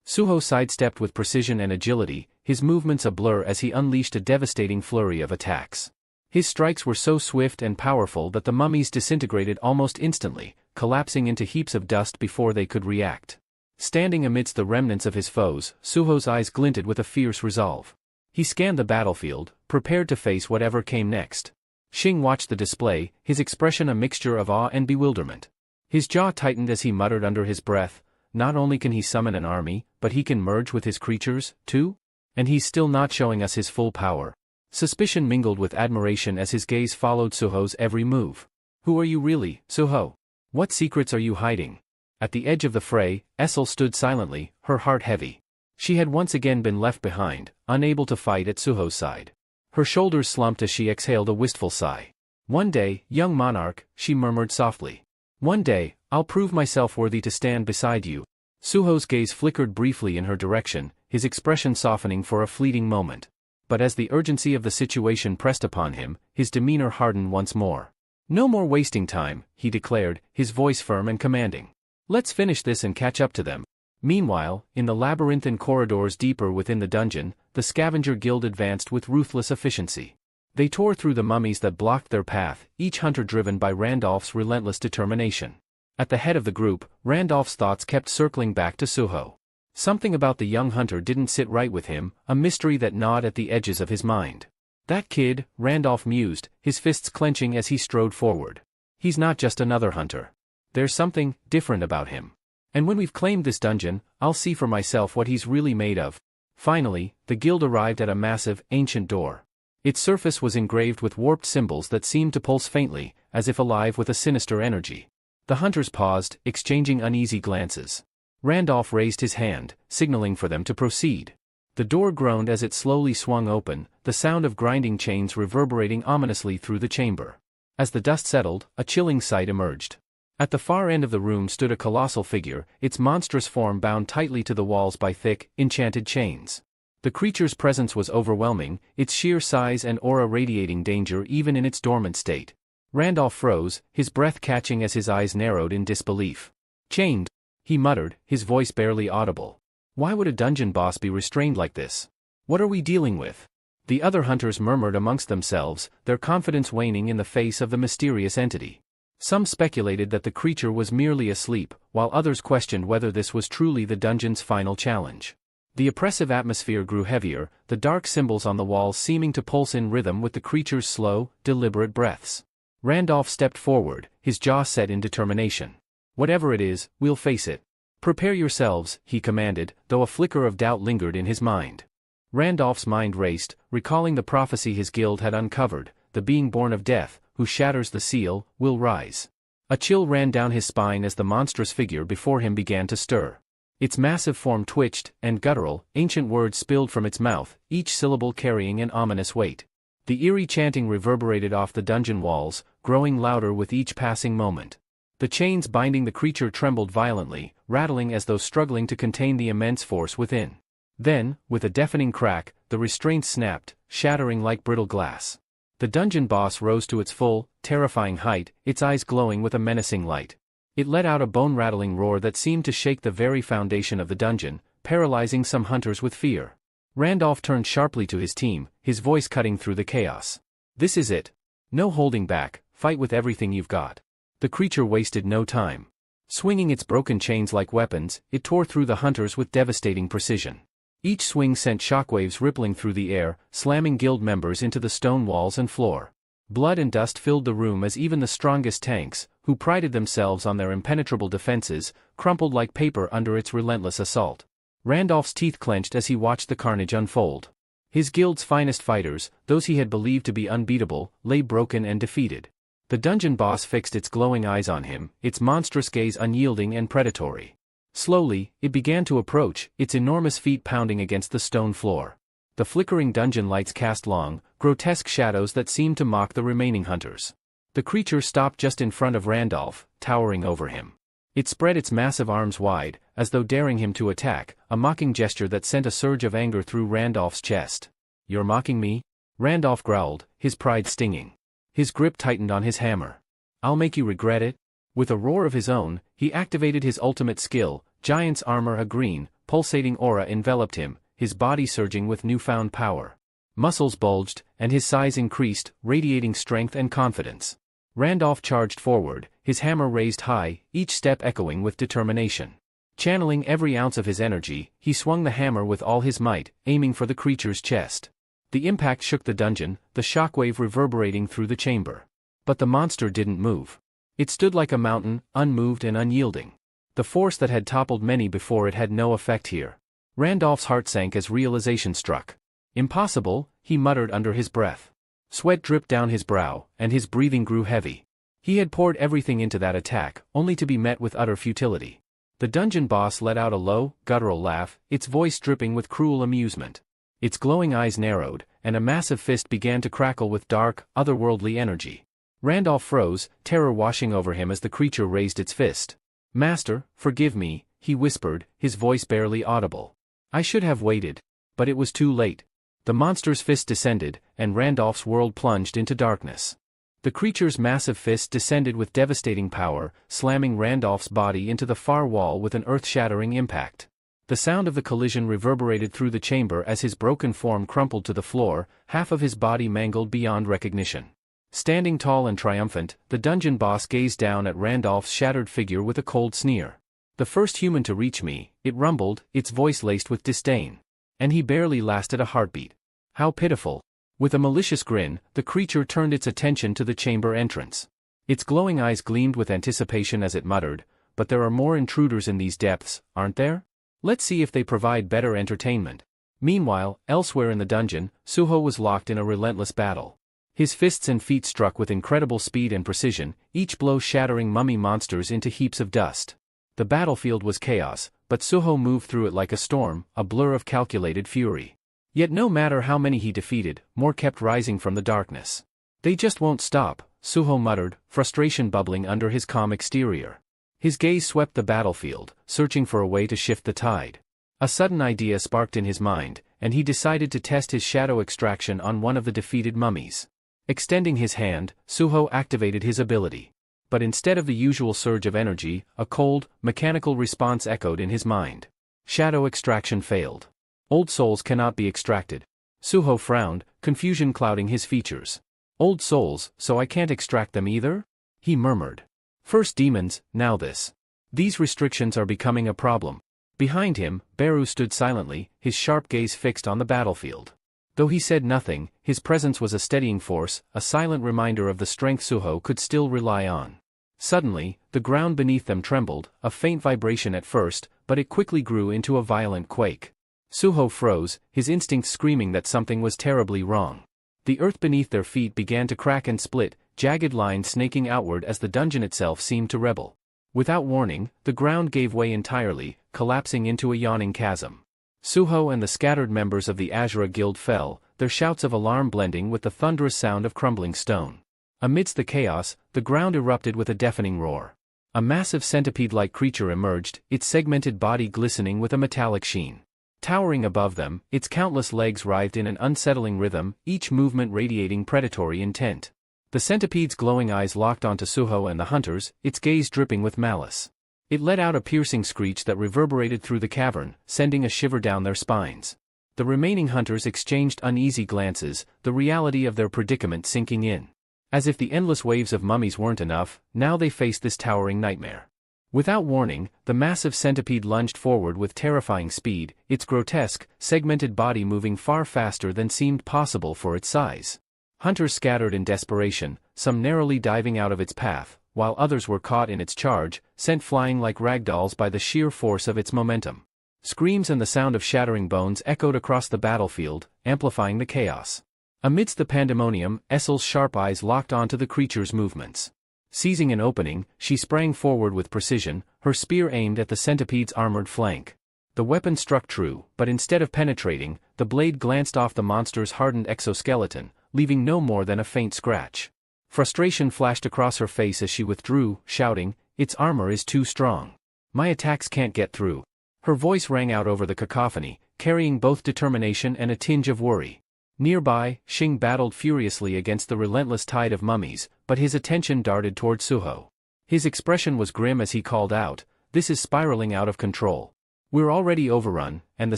Speaker 1: Suho sidestepped with precision and agility, his movements a blur as he unleashed a devastating flurry of attacks. His strikes were so swift and powerful that the mummies disintegrated almost instantly, collapsing into heaps of dust before they could react. Standing amidst the remnants of his foes, Suho's eyes glinted with a fierce resolve. He scanned the battlefield, prepared to face whatever came next. Xing watched the display, his expression a mixture of awe and bewilderment. His jaw tightened as he muttered under his breath, not only can he summon an army, but he can merge with his creatures, too? And he's still not showing us his full power. Suspicion mingled with admiration as his gaze followed Suho's every move. Who are you really, Suho? What secrets are you hiding? At the edge of the fray, Essel stood silently, her heart heavy. She had once again been left behind, unable to fight at Suho's side. Her shoulders slumped as she exhaled a wistful sigh. One day, young monarch, she murmured softly. One day, I'll prove myself worthy to stand beside you. Suho's gaze flickered briefly in her direction, his expression softening for a fleeting moment. But as the urgency of the situation pressed upon him, his demeanor hardened once more. No more wasting time, he declared, his voice firm and commanding. Let's finish this and catch up to them. Meanwhile, in the labyrinthine corridors deeper within the dungeon, the Scavenger Guild advanced with ruthless efficiency. They tore through the mummies that blocked their path, each hunter driven by Randolph's relentless determination. At the head of the group, Randolph's thoughts kept circling back to Suho. Something about the young hunter didn't sit right with him, a mystery that gnawed at the edges of his mind. That kid, Randolph mused, his fists clenching as he strode forward. He's not just another hunter. There's something different about him. And when we've claimed this dungeon, I'll see for myself what he's really made of. Finally, the guild arrived at a massive, ancient door. Its surface was engraved with warped symbols that seemed to pulse faintly, as if alive with a sinister energy. The hunters paused, exchanging uneasy glances. Randolph raised his hand, signaling for them to proceed. The door groaned as it slowly swung open, the sound of grinding chains reverberating ominously through the chamber. As the dust settled, a chilling sight emerged. At the far end of the room stood a colossal figure, its monstrous form bound tightly to the walls by thick, enchanted chains. The creature's presence was overwhelming, its sheer size and aura radiating danger even in its dormant state. Randolph froze, his breath catching as his eyes narrowed in disbelief. Chained, he muttered, his voice barely audible. Why would a dungeon boss be restrained like this? What are we dealing with? The other hunters murmured amongst themselves, their confidence waning in the face of the mysterious entity. Some speculated that the creature was merely asleep, while others questioned whether this was truly the dungeon's final challenge. The oppressive atmosphere grew heavier, the dark symbols on the walls seeming to pulse in rhythm with the creature's slow, deliberate breaths. Randolph stepped forward, his jaw set in determination. Whatever it is, we'll face it. Prepare yourselves, he commanded, though a flicker of doubt lingered in his mind. Randolph's mind raced, recalling the prophecy his guild had uncovered, the being born of death, who shatters the seal, will rise. A chill ran down his spine as the monstrous figure before him began to stir. Its massive form twitched, and guttural, ancient words spilled from its mouth, each syllable carrying an ominous weight. The eerie chanting reverberated off the dungeon walls, growing louder with each passing moment. The chains binding the creature trembled violently, rattling as though struggling to contain the immense force within. Then, with a deafening crack, the restraints snapped, shattering like brittle glass. The dungeon boss rose to its full, terrifying height, its eyes glowing with a menacing light. It let out a bone-rattling roar that seemed to shake the very foundation of the dungeon, paralyzing some hunters with fear. Randolph turned sharply to his team, his voice cutting through the chaos. "This is it. No holding back, fight with everything you've got." The creature wasted no time. Swinging its broken chains like weapons, it tore through the hunters with devastating precision. Each swing sent shockwaves rippling through the air, slamming guild members into the stone walls and floor. Blood and dust filled the room as even the strongest tanks, who prided themselves on their impenetrable defenses, crumpled like paper under its relentless assault. Randolph's teeth clenched as he watched the carnage unfold. His guild's finest fighters, those he had believed to be unbeatable, lay broken and defeated. The dungeon boss fixed its glowing eyes on him, its monstrous gaze unyielding and predatory. Slowly, it began to approach, its enormous feet pounding against the stone floor. The flickering dungeon lights cast long, grotesque shadows that seemed to mock the remaining hunters. The creature stopped just in front of Randolph, towering over him. It spread its massive arms wide, as though daring him to attack, a mocking gesture that sent a surge of anger through Randolph's chest. "You're mocking me?" Randolph growled, his pride stinging. His grip tightened on his hammer. "I'll make you regret it." With a roar of his own, he activated his ultimate skill. Giant's armor, a green, pulsating aura enveloped him, his body surging with newfound power. Muscles bulged, and his size increased, radiating strength and confidence. Randolph charged forward, his hammer raised high, each step echoing with determination. Channeling every ounce of his energy, he swung the hammer with all his might, aiming for the creature's chest. The impact shook the dungeon, the shockwave reverberating through the chamber. But the monster didn't move. It stood like a mountain, unmoved and unyielding. The force that had toppled many before it had no effect here. Randolph's heart sank as realization struck. "Impossible," he muttered under his breath. Sweat dripped down his brow, and his breathing grew heavy. He had poured everything into that attack, only to be met with utter futility. The dungeon boss let out a low, guttural laugh, its voice dripping with cruel amusement. Its glowing eyes narrowed, and a massive fist began to crackle with dark, otherworldly energy. Randolph froze, terror washing over him as the creature raised its fist. "Master, forgive me," he whispered, his voice barely audible. "I should have waited. But it was too late." The monster's fist descended, and Randolph's world plunged into darkness. The creature's massive fist descended with devastating power, slamming Randolph's body into the far wall with an earth-shattering impact. The sound of the collision reverberated through the chamber as his broken form crumpled to the floor, half of his body mangled beyond recognition. Standing tall and triumphant, the dungeon boss gazed down at Randolph's shattered figure with a cold sneer. "The first human to reach me," it rumbled, its voice laced with disdain. "And he barely lasted a heartbeat. How pitiful." With a malicious grin, the creature turned its attention to the chamber entrance. Its glowing eyes gleamed with anticipation as it muttered, "But there are more intruders in these depths, aren't there? Let's see if they provide better entertainment." Meanwhile, elsewhere in the dungeon, Suho was locked in a relentless battle. His fists and feet struck with incredible speed and precision, each blow shattering mummy monsters into heaps of dust. The battlefield was chaos, but Suho moved through it like a storm, a blur of calculated fury. Yet no matter how many he defeated, more kept rising from the darkness. "They just won't stop," Suho muttered, frustration bubbling under his calm exterior. His gaze swept the battlefield, searching for a way to shift the tide. A sudden idea sparked in his mind, and he decided to test his shadow extraction on one of the defeated mummies. Extending his hand, Suho activated his ability. But instead of the usual surge of energy, a cold, mechanical response echoed in his mind. Shadow extraction failed. Old souls cannot be extracted. Suho frowned, confusion clouding his features. "Old souls, so I can't extract them either?" he murmured. "First demons, now this. These restrictions are becoming a problem." Behind him, Beru stood silently, his sharp gaze fixed on the battlefield. Though he said nothing, his presence was a steadying force, a silent reminder of the strength Suho could still rely on. Suddenly, the ground beneath them trembled, a faint vibration at first, but it quickly grew into a violent quake. Suho froze, his instincts screaming that something was terribly wrong. The earth beneath their feet began to crack and split, jagged lines snaking outward as the dungeon itself seemed to rebel. Without warning, the ground gave way entirely, collapsing into a yawning chasm. Suho and the scattered members of the Azura Guild fell, their shouts of alarm blending with the thunderous sound of crumbling stone. Amidst the chaos, the ground erupted with a deafening roar. A massive centipede-like creature emerged, its segmented body glistening with a metallic sheen. Towering above them, its countless legs writhed in an unsettling rhythm, each movement radiating predatory intent. The centipede's glowing eyes locked onto Suho and the hunters, its gaze dripping with malice. It let out a piercing screech that reverberated through the cavern, sending a shiver down their spines. The remaining hunters exchanged uneasy glances, the reality of their predicament sinking in. As if the endless waves of mummies weren't enough, now they faced this towering nightmare. Without warning, the massive centipede lunged forward with terrifying speed, its grotesque, segmented body moving far faster than seemed possible for its size. Hunters scattered in desperation, some narrowly diving out of its path, while others were caught in its charge, sent flying like ragdolls by the sheer force of its momentum. Screams and the sound of shattering bones echoed across the battlefield, amplifying the chaos. Amidst the pandemonium, Essel's sharp eyes locked onto the creature's movements. Seizing an opening, she sprang forward with precision, her spear aimed at the centipede's armored flank. The weapon struck true, but instead of penetrating, the blade glanced off the monster's hardened exoskeleton, leaving no more than a faint scratch. Frustration flashed across her face as she withdrew, shouting, "Its armor is too strong. My attacks can't get through." Her voice rang out over the cacophony, carrying both determination and a tinge of worry. Nearby, Xing battled furiously against the relentless tide of mummies, but his attention darted toward Suho. His expression was grim as he called out, "This is spiraling out of control. We're already overrun, and the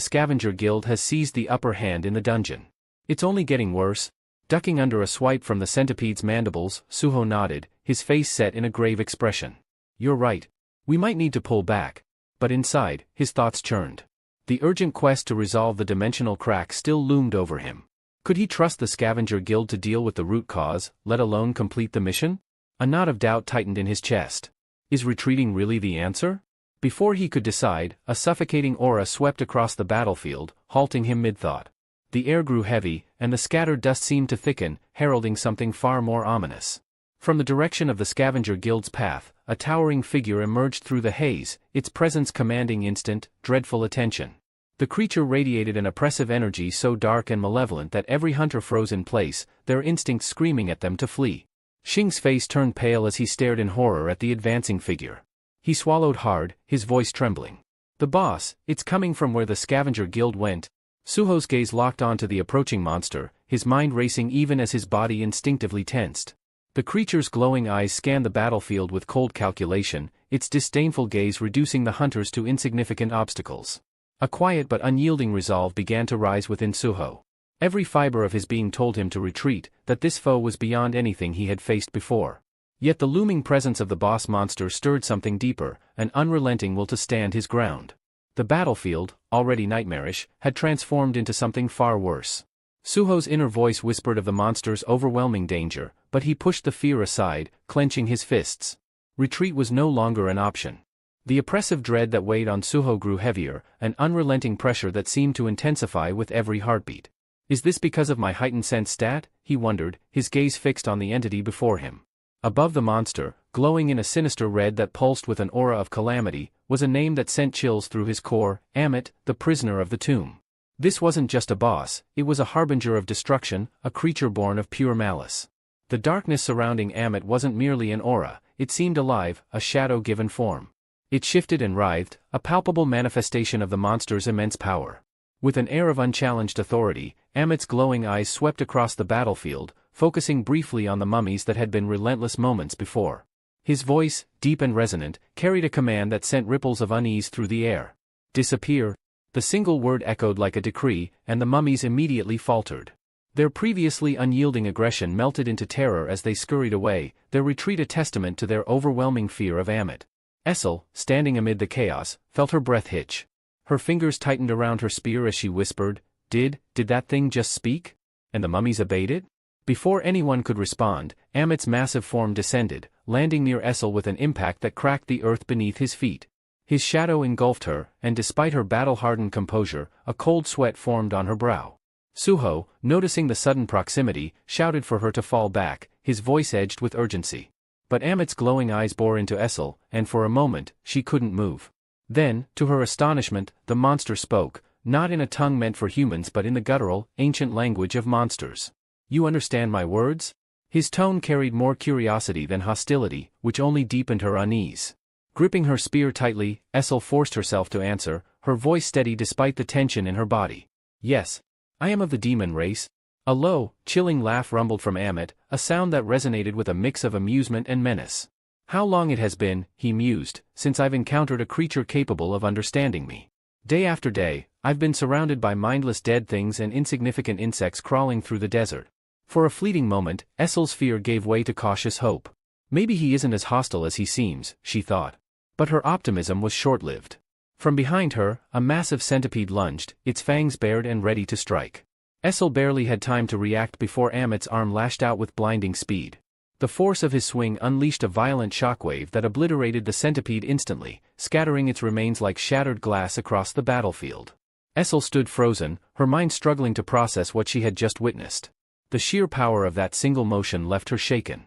Speaker 1: scavenger guild has seized the upper hand in the dungeon. It's only getting worse." Ducking under a swipe from the centipede's mandibles, Suho nodded, his face set in a grave expression. "You're right. We might need to pull back." But inside, his thoughts churned. The urgent quest to resolve the dimensional crack still loomed over him. Could he trust the scavenger guild to deal with the root cause, let alone complete the mission? A knot of doubt tightened in his chest. Is retreating really the answer? Before he could decide, a suffocating aura swept across the battlefield, halting him mid-thought. The air grew heavy, and the scattered dust seemed to thicken, heralding something far more ominous. From the direction of the scavenger guild's path, a towering figure emerged through the haze, its presence commanding instant, dreadful attention. The creature radiated an oppressive energy so dark and malevolent that every hunter froze in place, their instincts screaming at them to flee. Xing's face turned pale as he stared in horror at the advancing figure. He swallowed hard, his voice trembling. "The boss, it's coming from where the scavenger guild went." Suho's gaze locked onto the approaching monster, his mind racing even as his body instinctively tensed. The creature's glowing eyes scanned the battlefield with cold calculation, its disdainful gaze reducing the hunters to insignificant obstacles. A quiet but unyielding resolve began to rise within Suho. Every fiber of his being told him to retreat, that this foe was beyond anything he had faced before. Yet the looming presence of the boss monster stirred something deeper, an unrelenting will to stand his ground. The battlefield, already nightmarish, had transformed into something far worse. Suho's inner voice whispered of the monster's overwhelming danger, but he pushed the fear aside, clenching his fists. Retreat was no longer an option. The oppressive dread that weighed on Suho grew heavier, an unrelenting pressure that seemed to intensify with every heartbeat. Is this because of my heightened sense stat? He wondered, his gaze fixed on the entity before him. Above the monster, glowing in a sinister red that pulsed with an aura of calamity, was a name that sent chills through his core, Amit, the prisoner of the tomb. This wasn't just a boss, it was a harbinger of destruction, a creature born of pure malice. The darkness surrounding Amit wasn't merely an aura, it seemed alive, a shadow given form. It shifted and writhed, a palpable manifestation of the monster's immense power. With an air of unchallenged authority, Amit's glowing eyes swept across the battlefield, focusing briefly on the mummies that had been relentless moments before. His voice, deep and resonant, carried a command that sent ripples of unease through the air. "Disappear." The single word echoed like a decree, and the mummies immediately faltered. Their previously unyielding aggression melted into terror as they scurried away, their retreat a testament to their overwhelming fear of Amit. Essel, standing amid the chaos, felt her breath hitch. Her fingers tightened around her spear as she whispered, Did that thing just speak? And the mummies obeyed it?" Before anyone could respond, Amit's massive form descended, landing near Essel with an impact that cracked the earth beneath his feet. His shadow engulfed her, and despite her battle-hardened composure, a cold sweat formed on her brow. Suho, noticing the sudden proximity, shouted for her to fall back, his voice edged with urgency. But Amit's glowing eyes bore into Essel, and for a moment, she couldn't move. Then, to her astonishment, the monster spoke, not in a tongue meant for humans but in the guttural, ancient language of monsters. "You understand my words?" His tone carried more curiosity than hostility, which only deepened her unease. Gripping her spear tightly, Essel forced herself to answer, her voice steady despite the tension in her body. Yes. I am of the demon race. A low, chilling laugh rumbled from Amit, a sound that resonated with a mix of amusement and menace. How long it has been, he mused, since I've encountered a creature capable of understanding me. Day after day, I've been surrounded by mindless dead things and insignificant insects crawling through the desert. For a fleeting moment, Essel's fear gave way to cautious hope. Maybe he isn't as hostile as he seems, she thought. But her optimism was short-lived. From behind her, a massive centipede lunged, its fangs bared and ready to strike. Essel barely had time to react before Amit's arm lashed out with blinding speed. The force of his swing unleashed a violent shockwave that obliterated the centipede instantly, scattering its remains like shattered glass across the battlefield. Essel stood frozen, her mind struggling to process what she had just witnessed. The sheer power of that single motion left her shaken.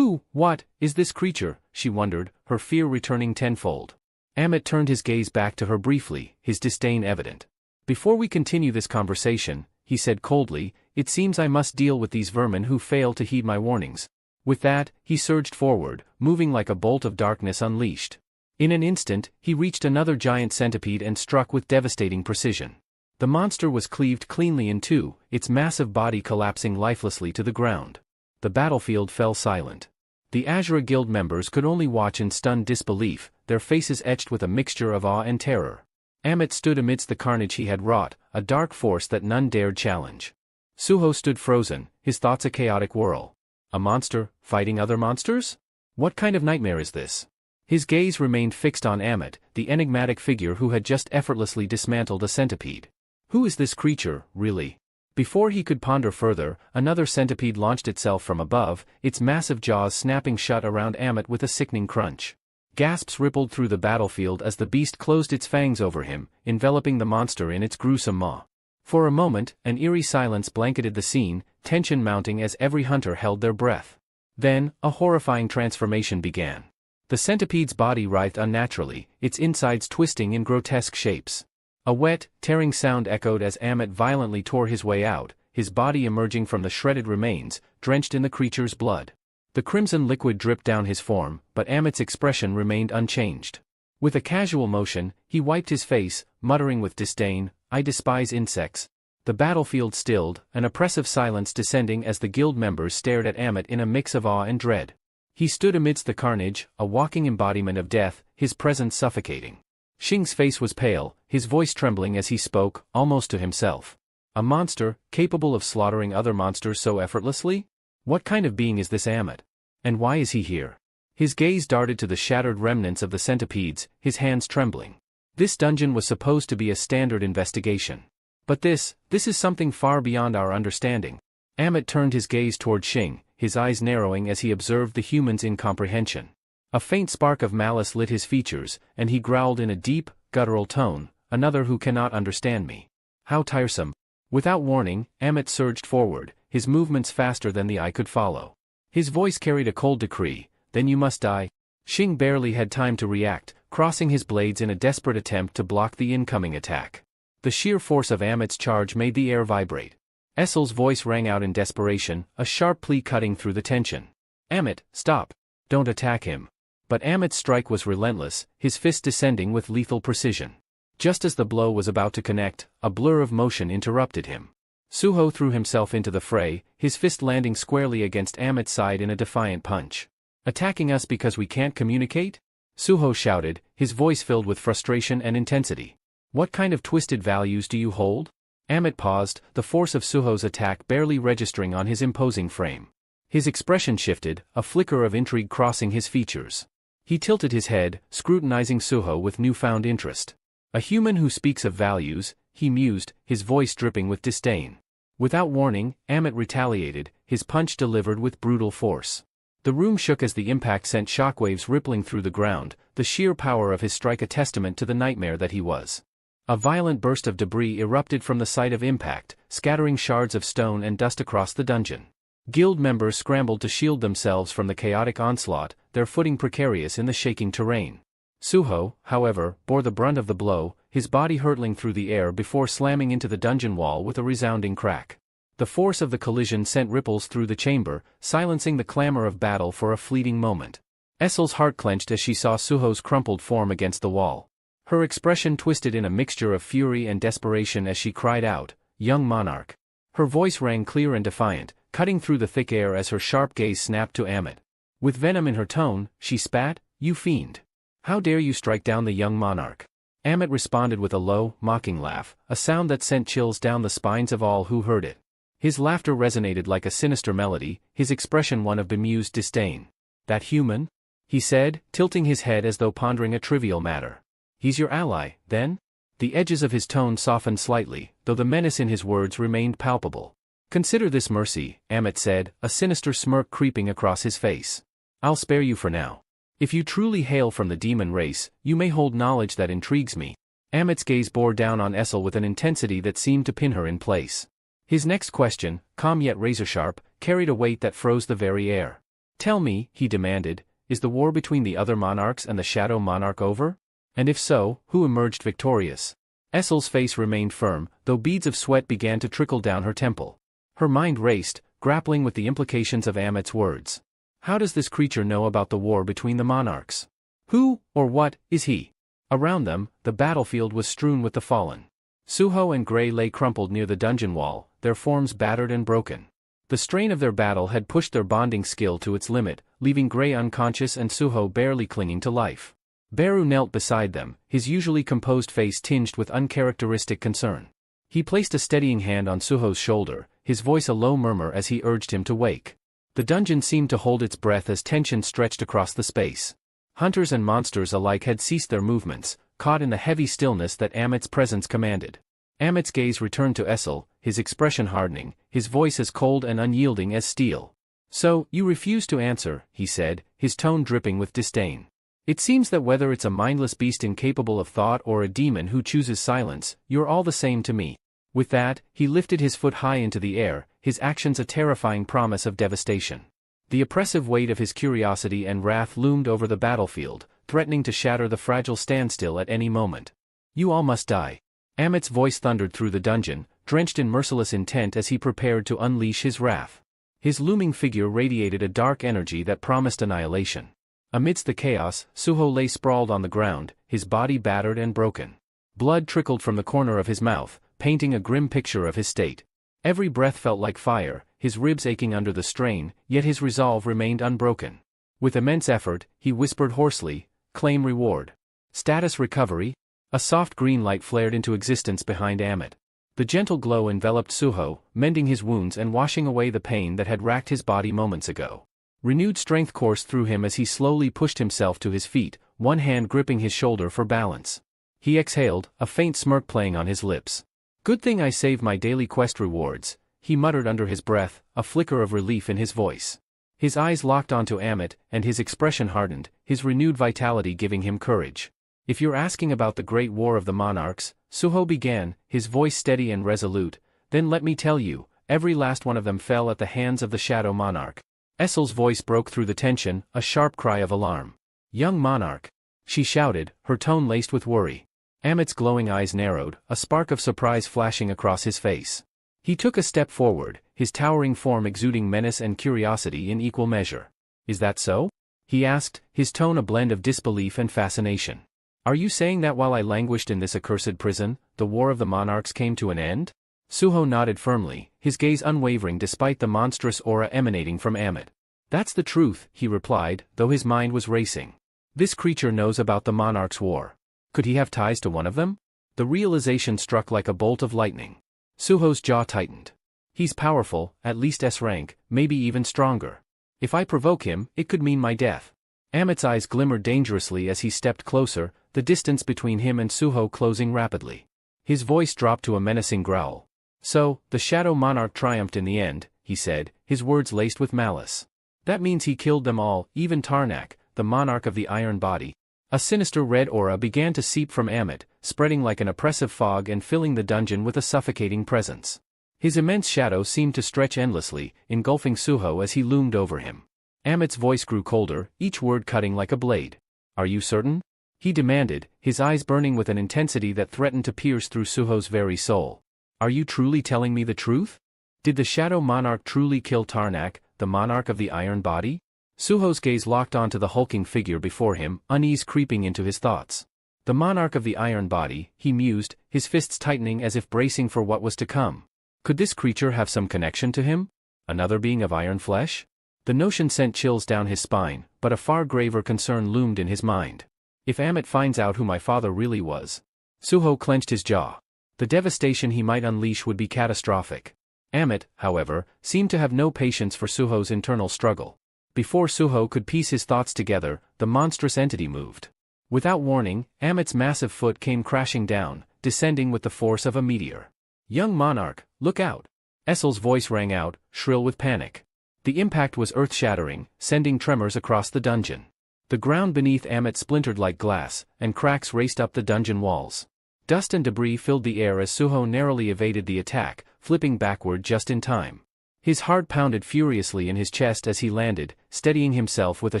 Speaker 1: What, is this creature, she wondered, her fear returning tenfold. Amit turned his gaze back to her briefly, his disdain evident. Before we continue this conversation, he said coldly, it seems I must deal with these vermin who fail to heed my warnings. With that, he surged forward, moving like a bolt of darkness unleashed. In an instant, he reached another giant centipede and struck with devastating precision. The monster was cleaved cleanly in two, its massive body collapsing lifelessly to the ground. The battlefield fell silent. The Azura Guild members could only watch in stunned disbelief, their faces etched with a mixture of awe and terror. Amit stood amidst the carnage he had wrought, a dark force that none dared challenge. Suho stood frozen, his thoughts a chaotic whirl. A monster, fighting other monsters? What kind of nightmare is this? His gaze remained fixed on Amit, the enigmatic figure who had just effortlessly dismantled a centipede. Who is this creature, really? Before he could ponder further, another centipede launched itself from above, its massive jaws snapping shut around Amit with a sickening crunch. Gasps rippled through the battlefield as the beast closed its fangs over him, enveloping the monster in its gruesome maw. For a moment, an eerie silence blanketed the scene, tension mounting as every hunter held their breath. Then, a horrifying transformation began. The centipede's body writhed unnaturally, its insides twisting in grotesque shapes. A wet, tearing sound echoed as Amit violently tore his way out, his body emerging from the shredded remains, drenched in the creature's blood. The crimson liquid dripped down his form, but Amit's expression remained unchanged. With a casual motion, he wiped his face, muttering with disdain, I despise insects. The battlefield stilled, an oppressive silence descending as the guild members stared at Amit in a mix of awe and dread. He stood amidst the carnage, a walking embodiment of death, his presence suffocating. Xing's face was pale, his voice trembling as he spoke, almost to himself. A monster, capable of slaughtering other monsters so effortlessly? What kind of being is this Amit? And why is he here? His gaze darted to the shattered remnants of the centipedes, his hands trembling. This dungeon was supposed to be a standard investigation. But this is something far beyond our understanding. Amit turned his gaze toward Xing, his eyes narrowing as he observed the human's incomprehension. A faint spark of malice lit his features, and he growled in a deep, guttural tone, another who cannot understand me. How tiresome. Without warning, Amit surged forward, his movements faster than the eye could follow. His voice carried a cold decree, then you must die. Xing barely had time to react, crossing his blades in a desperate attempt to block the incoming attack. The sheer force of Amit's charge made the air vibrate. Essel's voice rang out in desperation, a sharp plea cutting through the tension. Amit, stop. Don't attack him. But Amit's strike was relentless, his fist descending with lethal precision. Just as the blow was about to connect, a blur of motion interrupted him. Suho threw himself into the fray, his fist landing squarely against Amit's side in a defiant punch. Attacking us because we can't communicate? Suho shouted, his voice filled with frustration and intensity. What kind of twisted values do you hold? Amit paused, the force of Suho's attack barely registering on his imposing frame. His expression shifted, a flicker of intrigue crossing his features. He tilted his head, scrutinizing Suho with newfound interest. A human who speaks of values, he mused, his voice dripping with disdain. Without warning, Amit retaliated, his punch delivered with brutal force. The room shook as the impact sent shockwaves rippling through the ground, the sheer power of his strike a testament to the nightmare that he was. A violent burst of debris erupted from the site of impact, scattering shards of stone and dust across the dungeon. Guild members scrambled to shield themselves from the chaotic onslaught, their footing precarious in the shaking terrain. Suho, however, bore the brunt of the blow, his body hurtling through the air before slamming into the dungeon wall with a resounding crack. The force of the collision sent ripples through the chamber, silencing the clamor of battle for a fleeting moment. Essel's heart clenched as she saw Suho's crumpled form against the wall. Her expression twisted in a mixture of fury and desperation as she cried out, "Young monarch." Her voice rang clear and defiant, cutting through the thick air as her sharp gaze snapped to Amit. With venom in her tone, she spat, "You fiend! How dare you strike down the young monarch?" Amit responded with a low, mocking laugh, a sound that sent chills down the spines of all who heard it. His laughter resonated like a sinister melody, his expression one of bemused disdain. "That human?" he said, tilting his head as though pondering a trivial matter. "He's your ally, then?" The edges of his tone softened slightly, though the menace in his words remained palpable. "Consider this mercy," Amit said, a sinister smirk creeping across his face. "I'll spare you for now. If you truly hail from the demon race, you may hold knowledge that intrigues me." Amit's gaze bore down on Essel with an intensity that seemed to pin her in place. His next question, calm yet razor-sharp, carried a weight that froze the very air. "Tell me," he demanded, "is the war between the other monarchs and the Shadow Monarch over? And if so, who emerged victorious?" Essel's face remained firm, though beads of sweat began to trickle down her temple. Her mind raced, grappling with the implications of Amit's words. How does this creature know about the war between the monarchs? Who, or what, is he? Around them, the battlefield was strewn with the fallen. Suho and Gray lay crumpled near the dungeon wall, their forms battered and broken. The strain of their battle had pushed their bonding skill to its limit, leaving Gray unconscious and Suho barely clinging to life. Beru knelt beside them, his usually composed face tinged with uncharacteristic concern. He placed a steadying hand on Suho's shoulder, his voice a low murmur as he urged him to wake. The dungeon seemed to hold its breath as tension stretched across the space. Hunters and monsters alike had ceased their movements, caught in the heavy stillness that Amit's presence commanded. Amit's gaze returned to Essel, his expression hardening, his voice as cold and unyielding as steel. "So, you refuse to answer," he said, his tone dripping with disdain. "It seems that whether it's a mindless beast incapable of thought or a demon who chooses silence, you're all the same to me." With that, he lifted his foot high into the air, his actions a terrifying promise of devastation. The oppressive weight of his curiosity and wrath loomed over the battlefield, threatening to shatter the fragile standstill at any moment. "You all must die." Amit's voice thundered through the dungeon, drenched in merciless intent as he prepared to unleash his wrath. His looming figure radiated a dark energy that promised annihilation. Amidst the chaos, Suho lay sprawled on the ground, his body battered and broken. Blood trickled from the corner of his mouth, painting a grim picture of his state. Every breath felt like fire, his ribs aching under the strain, yet his resolve remained unbroken. With immense effort, he whispered hoarsely, "Claim reward. Status recovery?" A soft green light flared into existence behind Amit. The gentle glow enveloped Suho, mending his wounds and washing away the pain that had racked his body moments ago. Renewed strength coursed through him as he slowly pushed himself to his feet, one hand gripping his shoulder for balance. He exhaled, a faint smirk playing on his lips. "Good thing I saved my daily quest rewards," he muttered under his breath, a flicker of relief in his voice. His eyes locked onto Amit, and his expression hardened, his renewed vitality giving him courage. "If you're asking about the Great War of the Monarchs," Suho began, his voice steady and resolute, "then let me tell you, every last one of them fell at the hands of the Shadow Monarch." Essel's voice broke through the tension, a sharp cry of alarm. "Young monarch!" she shouted, her tone laced with worry. Amit's glowing eyes narrowed, a spark of surprise flashing across his face. He took a step forward, his towering form exuding menace and curiosity in equal measure. "Is that so?" he asked, his tone a blend of disbelief and fascination. "Are you saying that while I languished in this accursed prison, the war of the monarchs came to an end?" Suho nodded firmly, his gaze unwavering despite the monstrous aura emanating from Amit. "That's the truth," he replied, though his mind was racing. "This creature knows about the monarch's war. Could he have ties to one of them?" The realization struck like a bolt of lightning. Suho's jaw tightened. "He's powerful, at least S rank, maybe even stronger. If I provoke him, it could mean my death." Amit's eyes glimmered dangerously as he stepped closer, the distance between him and Suho closing rapidly. His voice dropped to a menacing growl. "So, the Shadow Monarch triumphed in the end," he said, his words laced with malice. "That means he killed them all, even Tarnak, the monarch of the Iron Body." A sinister red aura began to seep from Amit, spreading like an oppressive fog and filling the dungeon with a suffocating presence. His immense shadow seemed to stretch endlessly, engulfing Suho as he loomed over him. Amit's voice grew colder, each word cutting like a blade. "Are you certain?" he demanded, his eyes burning with an intensity that threatened to pierce through Suho's very soul. "Are you truly telling me the truth? Did the Shadow Monarch truly kill Tarnak, the monarch of the Iron Body?" Suho's gaze locked onto the hulking figure before him, unease creeping into his thoughts. The monarch of the iron body, he mused, his fists tightening as if bracing for what was to come. Could this creature have some connection to him? Another being of iron flesh? The notion sent chills down his spine, but a far graver concern loomed in his mind. If Amit finds out who my father really was. Suho clenched his jaw. The devastation he might unleash would be catastrophic. Amit, however, seemed to have no patience for Suho's internal struggle. Before Suho could piece his thoughts together, the monstrous entity moved. Without warning, Amit's massive foot came crashing down, descending with the force of a meteor. "Young monarch, look out!" Essel's voice rang out, shrill with panic. The impact was earth-shattering, sending tremors across the dungeon. The ground beneath Amit splintered like glass, and cracks raced up the dungeon walls. Dust and debris filled the air as Suho narrowly evaded the attack, flipping backward just in time. His heart pounded furiously in his chest as he landed, steadying himself with a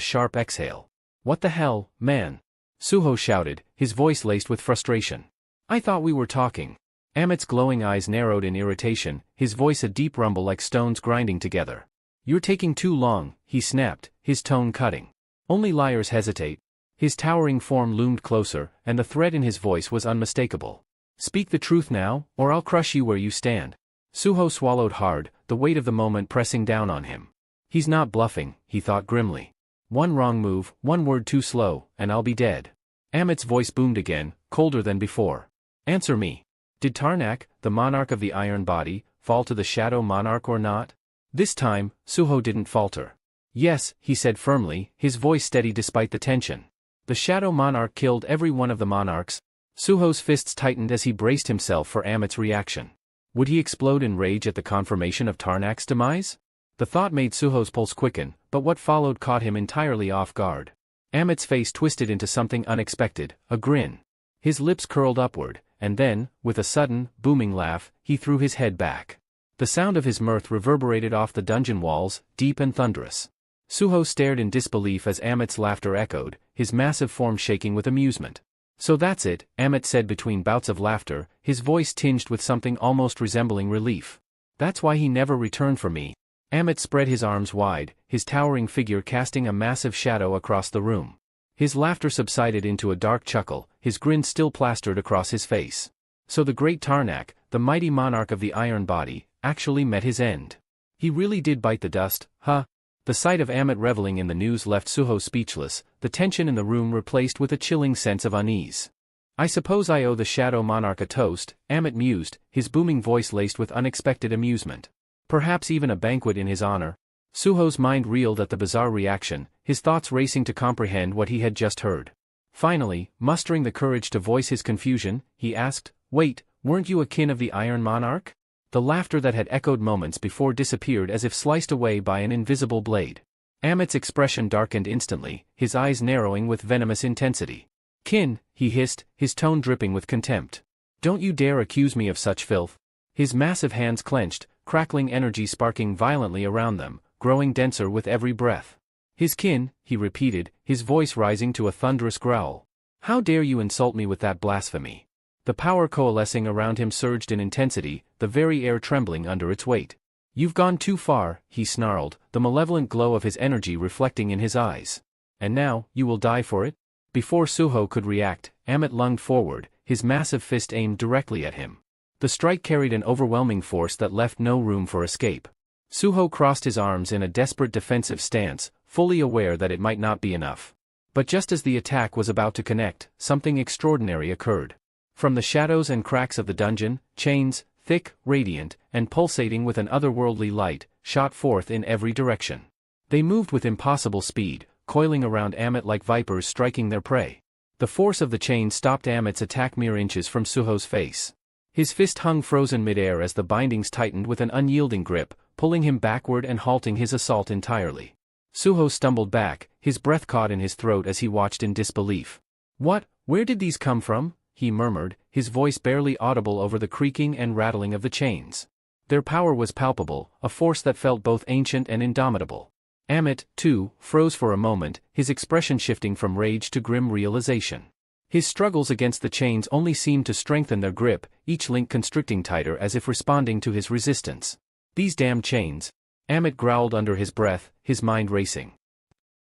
Speaker 1: sharp exhale. "What the hell, man?" Suho shouted, his voice laced with frustration. "I thought we were talking." Amit's glowing eyes narrowed in irritation, his voice a deep rumble like stones grinding together. "You're taking too long," he snapped, his tone cutting. "Only liars hesitate." His towering form loomed closer, and the threat in his voice was unmistakable. "Speak the truth now, or I'll crush you where you stand." Suho swallowed hard, the weight of the moment pressing down on him. He's not bluffing, he thought grimly. One wrong move, one word too slow, and I'll be dead. Amit's voice boomed again, colder than before. "Answer me. Did Tarnak, the monarch of the iron body, fall to the shadow monarch or not?" This time, Suho didn't falter. "Yes," he said firmly, his voice steady despite the tension. "The shadow monarch killed every one of the monarchs." Suho's fists tightened as he braced himself for Amit's reaction. Would he explode in rage at the confirmation of Tarnak's demise? The thought made Suho's pulse quicken, but what followed caught him entirely off guard. Amit's face twisted into something unexpected, a grin. His lips curled upward, and then, with a sudden, booming laugh, he threw his head back. The sound of his mirth reverberated off the dungeon walls, deep and thunderous. Suho stared in disbelief as Amit's laughter echoed, his massive form shaking with amusement. "So that's it," Amit said between bouts of laughter, his voice tinged with something almost resembling relief. "That's why he never returned for me." Amit spread his arms wide, his towering figure casting a massive shadow across the room. His laughter subsided into a dark chuckle, his grin still plastered across his face. So the great Tarnak, the mighty monarch of the iron body, actually met his end. He really did bite the dust, huh? The sight of Amit reveling in the news left Suho speechless, the tension in the room replaced with a chilling sense of unease. "I suppose I owe the shadow monarch a toast," Amit mused, his booming voice laced with unexpected amusement. "Perhaps even a banquet in his honor." Suho's mind reeled at the bizarre reaction, his thoughts racing to comprehend what he had just heard. Finally, mustering the courage to voice his confusion, he asked, "Wait, weren't you a kin of the Iron Monarch?" The laughter that had echoed moments before disappeared as if sliced away by an invisible blade. Amit's expression darkened instantly, his eyes narrowing with venomous intensity. "Kin," he hissed, his tone dripping with contempt. "Don't you dare accuse me of such filth." His massive hands clenched, crackling energy sparking violently around them, growing denser with every breath. "His kin," he repeated, his voice rising to a thunderous growl. "How dare you insult me with that blasphemy?" The power coalescing around him surged in intensity, the very air trembling under its weight. "You've gone too far," he snarled, the malevolent glow of his energy reflecting in his eyes. "And now, you will die for it?" Before Suho could react, Amit lunged forward, his massive fist aimed directly at him. The strike carried an overwhelming force that left no room for escape. Suho crossed his arms in a desperate defensive stance, fully aware that it might not be enough. But just as the attack was about to connect, something extraordinary occurred. From the shadows and cracks of the dungeon, chains, thick, radiant, and pulsating with an otherworldly light, shot forth in every direction. They moved with impossible speed, coiling around Amit like vipers striking their prey. The force of the chain stopped Amit's attack mere inches from Suho's face. His fist hung frozen midair as the bindings tightened with an unyielding grip, pulling him backward and halting his assault entirely. Suho stumbled back, his breath caught in his throat as he watched in disbelief. "What? Where did these come from?" he murmured, his voice barely audible over the creaking and rattling of the chains. Their power was palpable, a force that felt both ancient and indomitable. Amit, too, froze for a moment, his expression shifting from rage to grim realization. His struggles against the chains only seemed to strengthen their grip, each link constricting tighter as if responding to his resistance. "These damn chains!" Amit growled under his breath, his mind racing.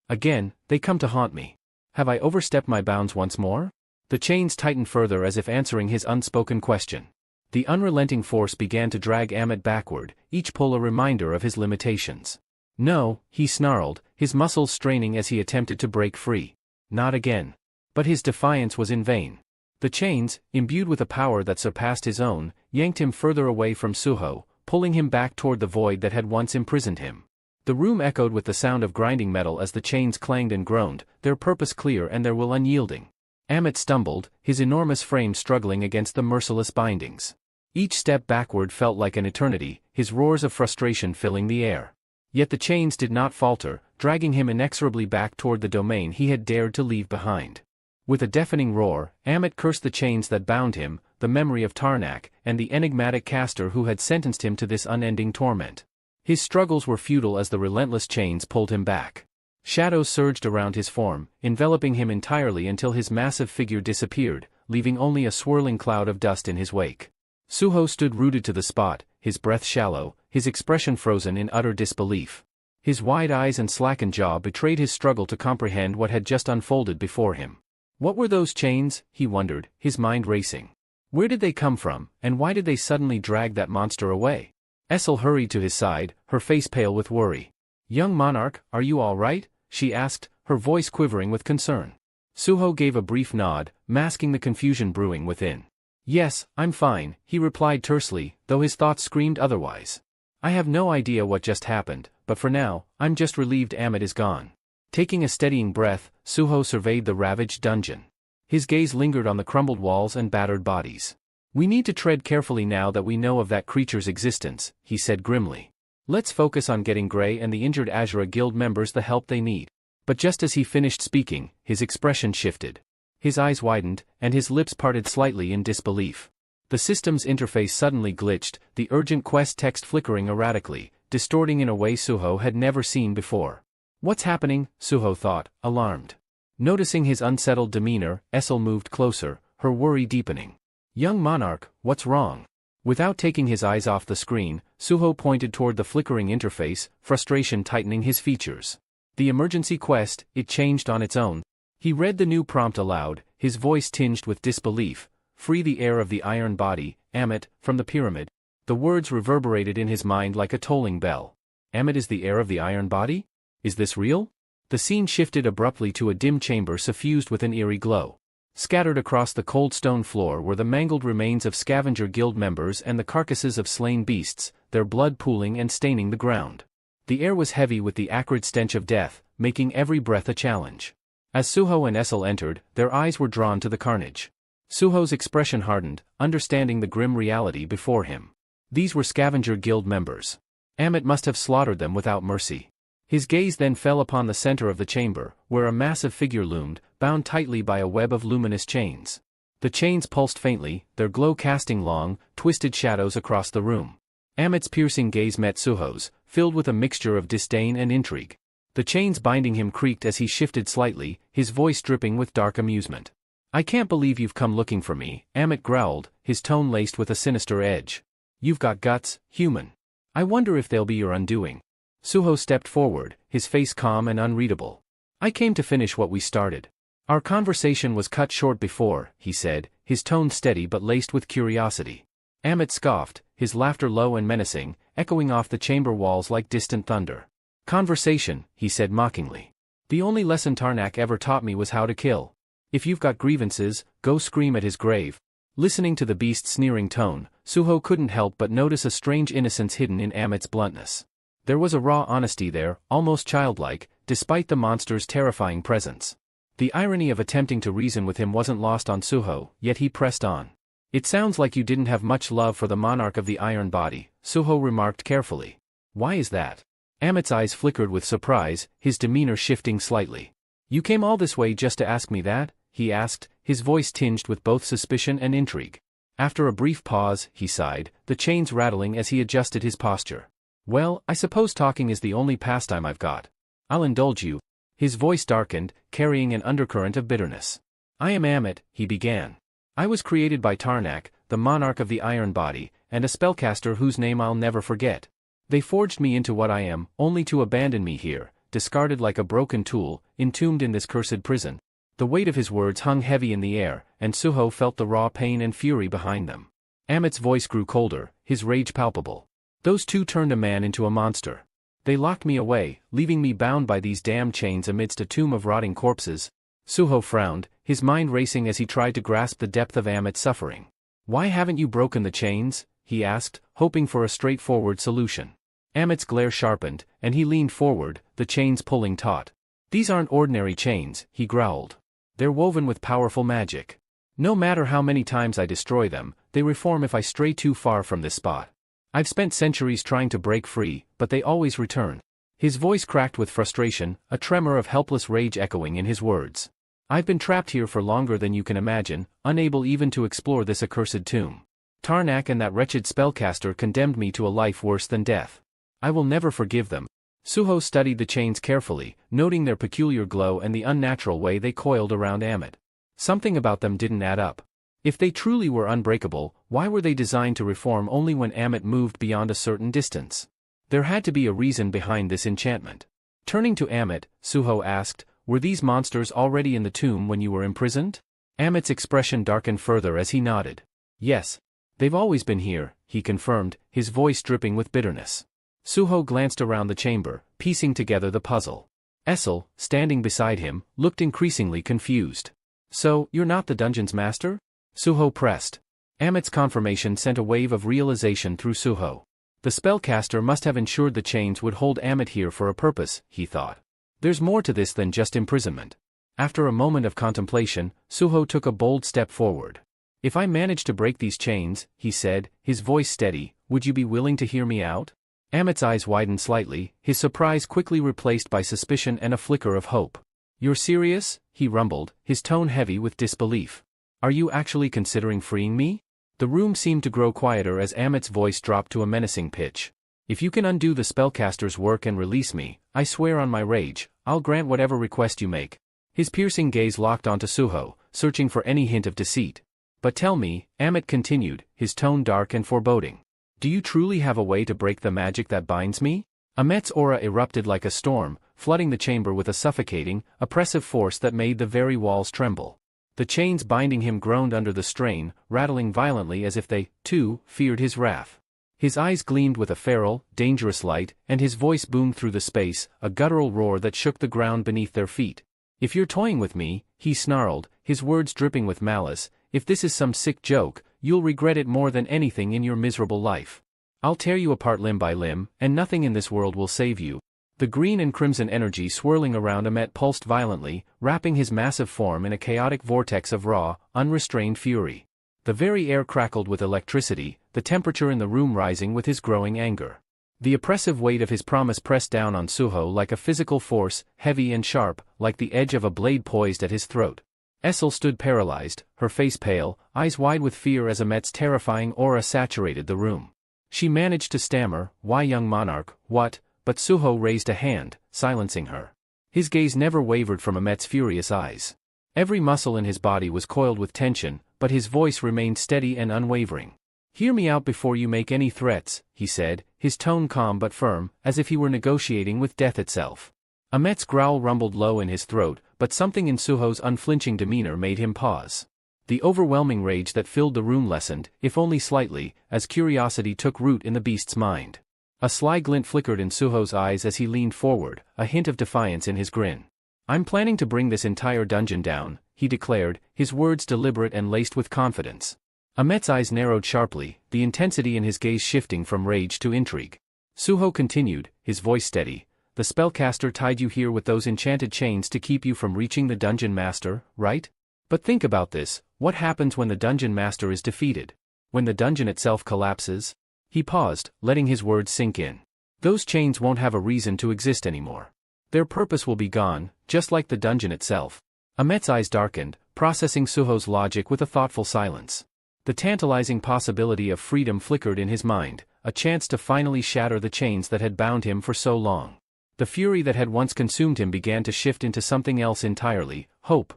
Speaker 1: "Again, they come to haunt me. Have I overstepped my bounds once more?" The chains tightened further as if answering his unspoken question. The unrelenting force began to drag Amit backward, each pull a reminder of his limitations. No, he snarled, his muscles straining as he attempted to break free. Not again. But his defiance was in vain. The chains, imbued with a power that surpassed his own, yanked him further away from Suho, pulling him back toward the void that had once imprisoned him. The room echoed with the sound of grinding metal as the chains clanged and groaned, their purpose clear and their will unyielding. Amit stumbled, his enormous frame struggling against the merciless bindings. Each step backward felt like an eternity, his roars of frustration filling the air. Yet the chains did not falter, dragging him inexorably back toward the domain he had dared to leave behind. With a deafening roar, Amit cursed the chains that bound him, the memory of Tarnak, and the enigmatic caster who had sentenced him to this unending torment. His struggles were futile as the relentless chains pulled him back. Shadows surged around his form, enveloping him entirely until his massive figure disappeared, leaving only a swirling cloud of dust in his wake. Suho stood rooted to the spot, his breath shallow, his expression frozen in utter disbelief. His wide eyes and slackened jaw betrayed his struggle to comprehend what had just unfolded before him. What were those chains, he wondered, his mind racing. Where did they come from, and why did they suddenly drag that monster away? Essel hurried to his side, her face pale with worry. "Young monarch, are you all right?" she asked, her voice quivering with concern. Suho gave a brief nod, masking the confusion brewing within. "Yes, I'm fine," he replied tersely, though his thoughts screamed otherwise. "I have no idea what just happened, but for now, I'm just relieved Amit is gone." Taking a steadying breath, Suho surveyed the ravaged dungeon. His gaze lingered on the crumbled walls and battered bodies. "We need to tread carefully now that we know of that creature's existence," he said grimly. "Let's focus on getting Grey and the injured Azura Guild members the help they need." But just as he finished speaking, his expression shifted. His eyes widened, and his lips parted slightly in disbelief. The system's interface suddenly glitched, the urgent quest text flickering erratically, distorting in a way Suho had never seen before. "What's happening?" Suho thought, alarmed. Noticing his unsettled demeanor, Essel moved closer, her worry deepening. "Young monarch, what's wrong?" Without taking his eyes off the screen, Suho pointed toward the flickering interface, frustration tightening his features. "The emergency quest," it changed on its own. He read the new prompt aloud, his voice tinged with disbelief. "Free the heir of the iron body, Amit, from the pyramid." The words reverberated in his mind like a tolling bell. Amit is the heir of the iron body? Is this real? The scene shifted abruptly to a dim chamber suffused with an eerie glow. Scattered across the cold stone floor were the mangled remains of scavenger guild members and the carcasses of slain beasts, their blood pooling and staining the ground. The air was heavy with the acrid stench of death, making every breath a challenge. As Suho and Essel entered, their eyes were drawn to the carnage. Suho's expression hardened, understanding the grim reality before him. These were scavenger guild members. Amit must have slaughtered them without mercy. His gaze then fell upon the center of the chamber, where a massive figure loomed, bound tightly by a web of luminous chains. The chains pulsed faintly, their glow casting long, twisted shadows across the room. Amit's piercing gaze met Suho's, filled with a mixture of disdain and intrigue. The chains binding him creaked as he shifted slightly, his voice dripping with dark amusement. "I can't believe you've come looking for me," Amit growled, his tone laced with a sinister edge. "You've got guts, human. I wonder if they'll be your undoing." Suho stepped forward, his face calm and unreadable. "I came to finish what we started. Our conversation was cut short before," he said, his tone steady but laced with curiosity. Amit scoffed, his laughter low and menacing, echoing off the chamber walls like distant thunder. "Conversation," he said mockingly. "The only lesson Tarnak ever taught me was how to kill. If you've got grievances, go scream at his grave." Listening to the beast's sneering tone, Suho couldn't help but notice a strange innocence hidden in Amit's bluntness. There was a raw honesty there, almost childlike, despite the monster's terrifying presence. The irony of attempting to reason with him wasn't lost on Suho, yet he pressed on. "It sounds like you didn't have much love for the monarch of the iron body," Suho remarked carefully. "Why is that?" Amit's eyes flickered with surprise, his demeanor shifting slightly. "You came all this way just to ask me that?" he asked, his voice tinged with both suspicion and intrigue. After a brief pause, he sighed, the chains rattling as he adjusted his posture. "Well, I suppose talking is the only pastime I've got. I'll indulge you." His voice darkened, carrying an undercurrent of bitterness. "I am Amit," he began. "I was created by Tarnak, the monarch of the iron body, and a spellcaster whose name I'll never forget. They forged me into what I am, only to abandon me here, discarded like a broken tool, entombed in this cursed prison. The weight of his words hung heavy in the air, and Suho felt the raw pain and fury behind them. Amit's voice grew colder, his rage palpable. Those two turned a man into a monster. They locked me away, leaving me bound by these damned chains amidst a tomb of rotting corpses. Suho frowned, his mind racing as he tried to grasp the depth of Amit's suffering. Why haven't you broken the chains? He asked, hoping for a straightforward solution. Amit's glare sharpened, and he leaned forward, the chains pulling taut. These aren't ordinary chains, he growled. They're woven with powerful magic. No matter how many times I destroy them, they reform if I stray too far from this spot. I've spent centuries trying to break free, but they always return. His voice cracked with frustration, a tremor of helpless rage echoing in his words. I've been trapped here for longer than you can imagine, unable even to explore this accursed tomb. Tarnak and that wretched spellcaster condemned me to a life worse than death. I will never forgive them. Suho studied the chains carefully, noting their peculiar glow and the unnatural way they coiled around Amit. Something about them didn't add up. If they truly were unbreakable, why were they designed to reform only when Amit moved beyond a certain distance? There had to be a reason behind this enchantment. Turning to Amit, Suho asked, were these monsters already in the tomb when you were imprisoned? Amit's expression darkened further as he nodded. Yes. They've always been here, he confirmed, his voice dripping with bitterness. Suho glanced around the chamber, piecing together the puzzle. Essel, standing beside him, looked increasingly confused. So, you're not the dungeon's master? Suho pressed. Amit's confirmation sent a wave of realization through Suho. The spellcaster must have ensured the chains would hold Amit here for a purpose, he thought. There's more to this than just imprisonment. After a moment of contemplation, Suho took a bold step forward. If I manage to break these chains, he said, his voice steady, would you be willing to hear me out? Amit's eyes widened slightly, his surprise quickly replaced by suspicion and a flicker of hope. You're serious? He rumbled, his tone heavy with disbelief. Are you actually considering freeing me? The room seemed to grow quieter as Amit's voice dropped to a menacing pitch. If you can undo the spellcaster's work and release me, I swear on my rage, I'll grant whatever request you make. His piercing gaze locked onto Suho, searching for any hint of deceit. But tell me, Amit continued, his tone dark and foreboding. Do you truly have a way to break the magic that binds me? Amit's aura erupted like a storm, flooding the chamber with a suffocating, oppressive force that made the very walls tremble. The chains binding him groaned under the strain, rattling violently as if they, too, feared his wrath. His eyes gleamed with a feral, dangerous light, and his voice boomed through the space, a guttural roar that shook the ground beneath their feet. If you're toying with me, he snarled, his words dripping with malice, if this is some sick joke, you'll regret it more than anything in your miserable life. I'll tear you apart limb by limb, and nothing in this world will save you. The green and crimson energy swirling around Amit pulsed violently, wrapping his massive form in a chaotic vortex of raw, unrestrained fury. The very air crackled with electricity, the temperature in the room rising with his growing anger. The oppressive weight of his promise pressed down on Suho like a physical force, heavy and sharp, like the edge of a blade poised at his throat. Essel stood paralyzed, her face pale, eyes wide with fear as Amit's terrifying aura saturated the room. She managed to stammer, "Why, young monarch, what?" But Suho raised a hand, silencing her. His gaze never wavered from Amit's furious eyes. Every muscle in his body was coiled with tension, but his voice remained steady and unwavering. "Hear me out before you make any threats," he said, his tone calm but firm, as if he were negotiating with death itself. Amit's growl rumbled low in his throat, but something in Suho's unflinching demeanor made him pause. The overwhelming rage that filled the room lessened, if only slightly, as curiosity took root in the beast's mind. A sly glint flickered in Suho's eyes as he leaned forward, a hint of defiance in his grin. "I'm planning to bring this entire dungeon down," he declared, his words deliberate and laced with confidence. Amit's eyes narrowed sharply, the intensity in his gaze shifting from rage to intrigue. Suho continued, his voice steady. "The spellcaster tied you here with those enchanted chains to keep you from reaching the dungeon master, right? But think about this, what happens when the dungeon master is defeated? When the dungeon itself collapses?" He paused, letting his words sink in. "Those chains won't have a reason to exist anymore. Their purpose will be gone, just like the dungeon itself." Amit's eyes darkened, processing Suho's logic with a thoughtful silence. The tantalizing possibility of freedom flickered in his mind, a chance to finally shatter the chains that had bound him for so long. The fury that had once consumed him began to shift into something else entirely, hope.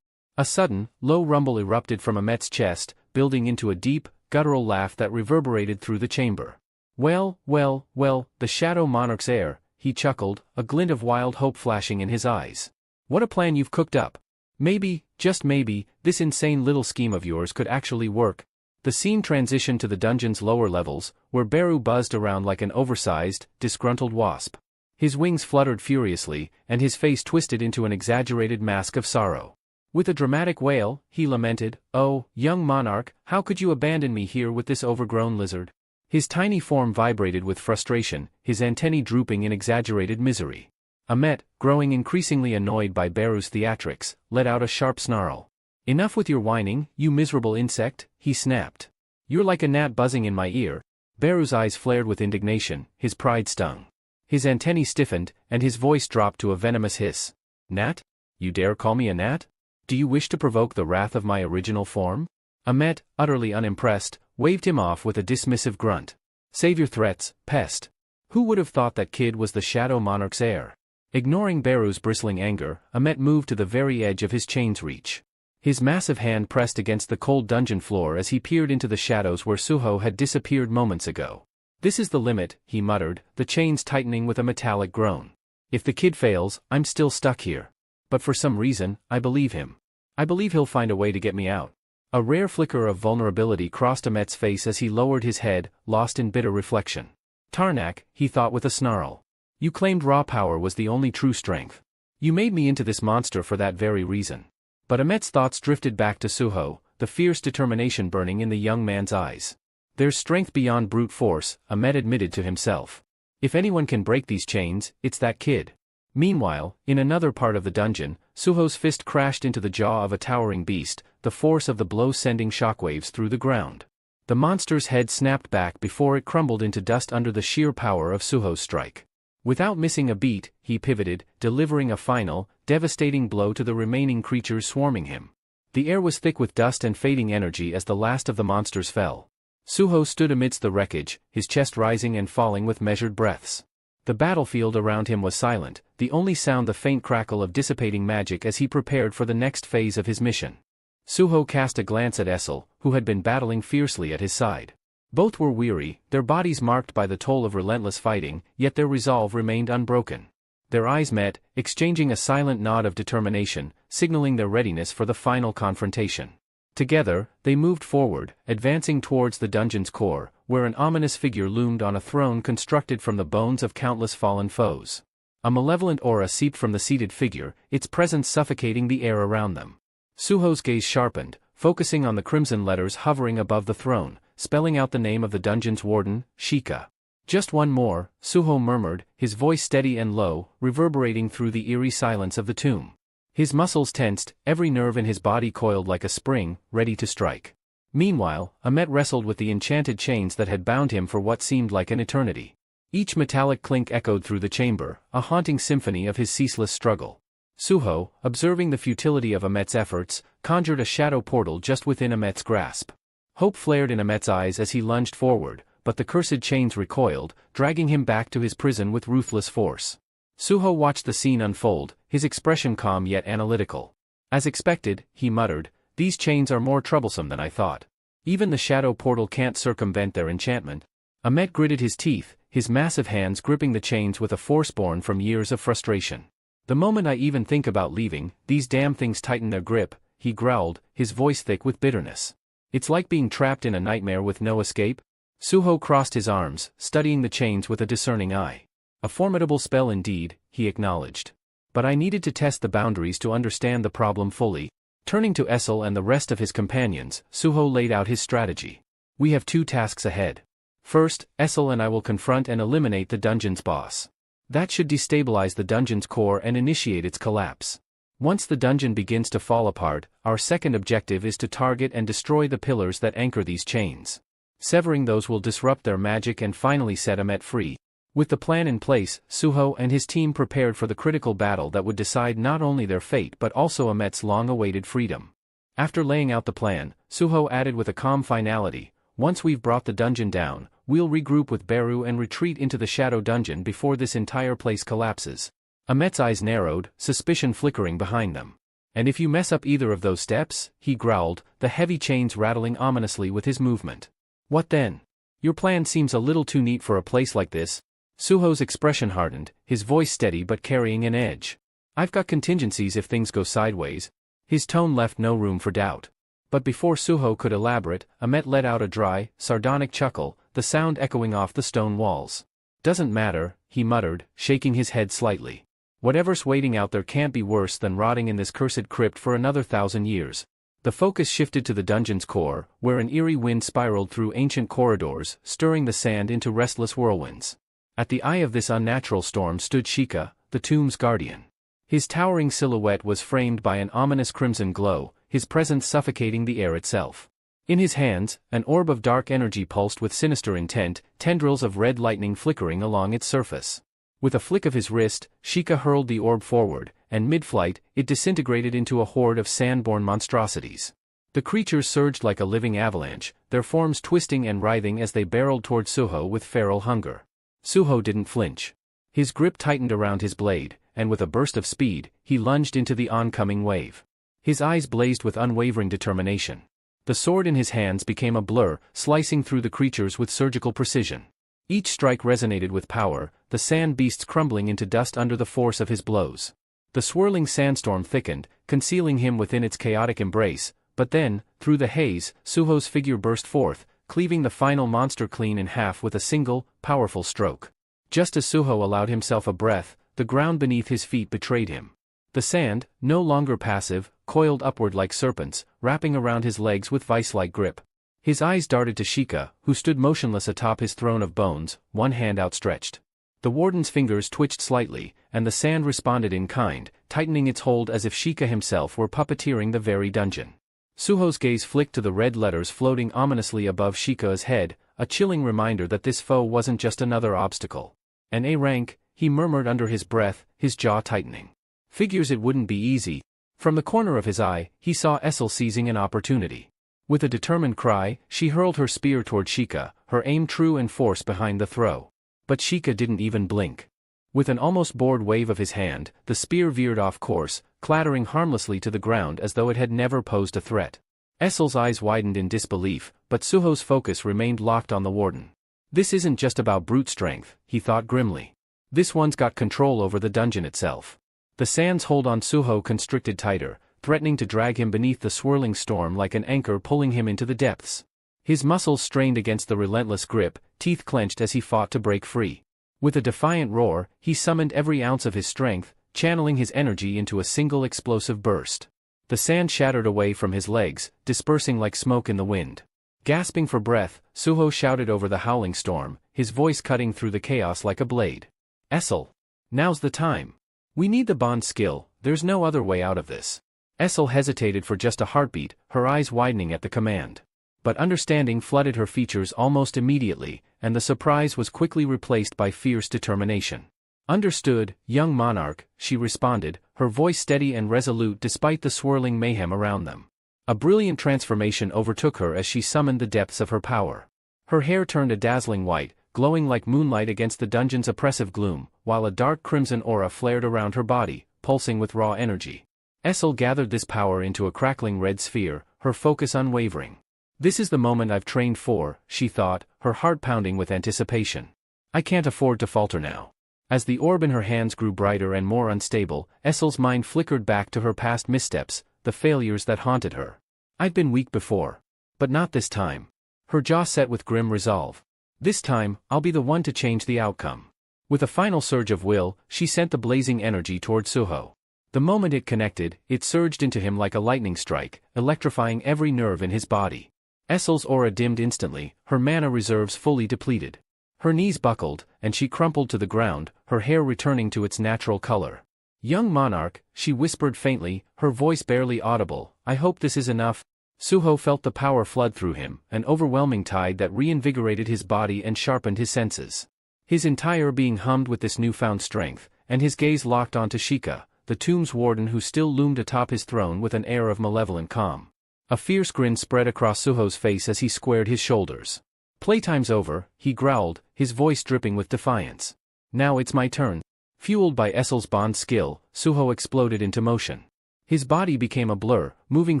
Speaker 1: A sudden, low rumble erupted from Amit's chest, building into a deep, guttural laugh that reverberated through the chamber. "Well, well, well, the Shadow Monarch's heir," he chuckled, a glint of wild hope flashing in his eyes. "What a plan you've cooked up. Maybe, just maybe, this insane little scheme of yours could actually work. The scene transitioned to the dungeon's lower levels, where Beru buzzed around like an oversized, disgruntled wasp. His wings fluttered furiously, and his face twisted into an exaggerated mask of sorrow. With a dramatic wail, he lamented, "Oh, young monarch, how could you abandon me here with this overgrown lizard?" His tiny form vibrated with frustration, his antennae drooping in exaggerated misery. Amet, growing increasingly annoyed by Beru's theatrics, let out a sharp snarl. "Enough with your whining, you miserable insect," he snapped. "You're like a gnat buzzing in my ear." Beru's eyes flared with indignation, his pride stung. His antennae stiffened, and his voice dropped to a venomous hiss. "Gnat? You dare call me a gnat? Do you wish to provoke the wrath of my original form?" Amet, utterly unimpressed, waved him off with a dismissive grunt. "Save your threats, pest. Who would have thought that kid was the Shadow Monarch's heir?" Ignoring Beru's bristling anger, Amet moved to the very edge of his chain's reach. His massive hand pressed against the cold dungeon floor as he peered into the shadows where Suho had disappeared moments ago. "This is the limit," he muttered, the chains tightening with a metallic groan. "If the kid fails, I'm still stuck here. But for some reason, I believe him. I believe he'll find a way to get me out." A rare flicker of vulnerability crossed Amet's face as he lowered his head, lost in bitter reflection. "Tarnak," he thought with a snarl. "You claimed raw power was the only true strength. You made me into this monster for that very reason." But Amet's thoughts drifted back to Suho, the fierce determination burning in the young man's eyes. "There's strength beyond brute force," Amet admitted to himself. "If anyone can break these chains, it's that kid." Meanwhile, in another part of the dungeon, Suho's fist crashed into the jaw of a towering beast, the force of the blow sending shockwaves through the ground. The monster's head snapped back before it crumbled into dust under the sheer power of Suho's strike. Without missing a beat, he pivoted, delivering a final, devastating blow to the remaining creatures swarming him. The air was thick with dust and fading energy as the last of the monsters fell. Suho stood amidst the wreckage, his chest rising and falling with measured breaths. The battlefield around him was silent, the only sound the faint crackle of dissipating magic as he prepared for the next phase of his mission. Suho cast a glance at Essel, who had been battling fiercely at his side. Both were weary, their bodies marked by the toll of relentless fighting, yet their resolve remained unbroken. Their eyes met, exchanging a silent nod of determination, signaling their readiness for the final confrontation. Together, they moved forward, advancing towards the dungeon's core, where an ominous figure loomed on a throne constructed from the bones of countless fallen foes. A malevolent aura seeped from the seated figure, its presence suffocating the air around them. Suho's gaze sharpened, focusing on the crimson letters hovering above the throne, spelling out the name of the dungeon's warden, Shika. "Just one more," Suho murmured, his voice steady and low, reverberating through the eerie silence of the tomb. His muscles tensed, every nerve in his body coiled like a spring, ready to strike. Meanwhile, Amet wrestled with the enchanted chains that had bound him for what seemed like an eternity. Each metallic clink echoed through the chamber, a haunting symphony of his ceaseless struggle. Suho, observing the futility of Amet's efforts, conjured a shadow portal just within Amet's grasp. Hope flared in Amet's eyes as he lunged forward, but the cursed chains recoiled, dragging him back to his prison with ruthless force. Suho watched the scene unfold, his expression calm yet analytical. "As expected," he muttered, "these chains are more troublesome than I thought. Even the shadow portal can't circumvent their enchantment." Amet gritted his teeth, his massive hands gripping the chains with a force born from years of frustration. "The moment I even think about leaving, these damn things tighten their grip," he growled, his voice thick with bitterness. "It's like being trapped in a nightmare with no escape." Suho crossed his arms, studying the chains with a discerning eye. "A formidable spell indeed," he acknowledged. "But I needed to test the boundaries to understand the problem fully." Turning to Essel and the rest of his companions, Suho laid out his strategy. "We have two tasks ahead. First, Essel and I will confront and eliminate the dungeon's boss. That should destabilize the dungeon's core and initiate its collapse. Once the dungeon begins to fall apart, our second objective is to target and destroy the pillars that anchor these chains. Severing those will disrupt their magic and finally set Amet free." With the plan in place, Suho and his team prepared for the critical battle that would decide not only their fate but also Amet's long-awaited freedom. After laying out the plan, Suho added with a calm finality, "Once we've brought the dungeon down, we'll regroup with Beru and retreat into the shadow dungeon before this entire place collapses." Amet's eyes narrowed, suspicion flickering behind them. "And if you mess up either of those steps," he growled, the heavy chains rattling ominously with his movement. "What then? Your plan seems a little too neat for a place like this." Suho's expression hardened, his voice steady but carrying an edge. "I've got contingencies if things go sideways." His tone left no room for doubt. But before Suho could elaborate, Ahmet let out a dry, sardonic chuckle, the sound echoing off the stone walls. "Doesn't matter," he muttered, shaking his head slightly. "Whatever's waiting out there can't be worse than rotting in this cursed crypt for another 1,000 years." The focus shifted to the dungeon's core, where an eerie wind spiraled through ancient corridors, stirring the sand into restless whirlwinds. At the eye of this unnatural storm stood Shika, the tomb's guardian. His towering silhouette was framed by an ominous crimson glow, his presence suffocating the air itself. In his hands, an orb of dark energy pulsed with sinister intent, tendrils of red lightning flickering along its surface. With a flick of his wrist, Shika hurled the orb forward, and mid-flight, it disintegrated into a horde of sand-born monstrosities. The creatures surged like a living avalanche, their forms twisting and writhing as they barreled toward Suho with feral hunger. Suho didn't flinch. His grip tightened around his blade, and with a burst of speed, he lunged into the oncoming wave. His eyes blazed with unwavering determination. The sword in his hands became a blur, slicing through the creatures with surgical precision. Each strike resonated with power, the sand beasts crumbling into dust under the force of his blows. The swirling sandstorm thickened, concealing him within its chaotic embrace, but then, through the haze, Suho's figure burst forth, cleaving the final monster clean in half with a single, powerful stroke. Just as Suho allowed himself a breath, the ground beneath his feet betrayed him. The sand, no longer passive, coiled upward like serpents, wrapping around his legs with vice-like grip. His eyes darted to Shika, who stood motionless atop his throne of bones, one hand outstretched. The warden's fingers twitched slightly, and the sand responded in kind, tightening its hold as if Shika himself were puppeteering the very dungeon. Suho's gaze flicked to the red letters floating ominously above Shika's head, a chilling reminder that this foe wasn't just another obstacle. An A rank, he murmured under his breath, his jaw tightening. Figures it wouldn't be easy. From the corner of his eye, he saw Essel seizing an opportunity. With a determined cry, she hurled her spear toward Shika, her aim true and force behind the throw. But Shika didn't even blink. With an almost bored wave of his hand, the spear veered off course, clattering harmlessly to the ground as though it had never posed a threat. Essel's eyes widened in disbelief, but Suho's focus remained locked on the warden. This isn't just about brute strength, he thought grimly. This one's got control over the dungeon itself. The sand's hold on Suho constricted tighter, threatening to drag him beneath the swirling storm like an anchor pulling him into the depths. His muscles strained against the relentless grip, teeth clenched as he fought to break free. With a defiant roar, he summoned every ounce of his strength, channeling his energy into a single explosive burst. The sand shattered away from his legs, dispersing like smoke in the wind. Gasping for breath, Suho shouted over the howling storm, his voice cutting through the chaos like a blade. "Essel! Now's the time. We need the bond skill, there's no other way out of this." Essel hesitated for just a heartbeat, her eyes widening at the command. But understanding flooded her features almost immediately, and the surprise was quickly replaced by fierce determination. "Understood, young monarch," she responded, her voice steady and resolute despite the swirling mayhem around them. A brilliant transformation overtook her as she summoned the depths of her power. Her hair turned a dazzling white, glowing like moonlight against the dungeon's oppressive gloom, while a dark crimson aura flared around her body, pulsing with raw energy. Essel gathered this power into a crackling red sphere, her focus unwavering. "This is the moment I've trained for," she thought, her heart pounding with anticipation. "I can't afford to falter now." As the orb in her hands grew brighter and more unstable, Essel's mind flickered back to her past missteps, the failures that haunted her. "I've been weak before. But not this time." Her jaw set with grim resolve. "This time, I'll be the one to change the outcome." With a final surge of will, she sent the blazing energy toward Suho. The moment it connected, it surged into him like a lightning strike, electrifying every nerve in his body. Essel's aura dimmed instantly, her mana reserves fully depleted. Her knees buckled, and she crumpled to the ground, her hair returning to its natural color. "Young monarch," she whispered faintly, her voice barely audible, "I hope this is enough." Suho felt the power flood through him, an overwhelming tide that reinvigorated his body and sharpened his senses. His entire being hummed with this newfound strength, and his gaze locked onto Shika, the tomb's warden who still loomed atop his throne with an air of malevolent calm. A fierce grin spread across Suho's face as he squared his shoulders. "Playtime's over," he growled, his voice dripping with defiance. "Now it's my turn." Fueled by Essel's bond skill, Suho exploded into motion. His body became a blur, moving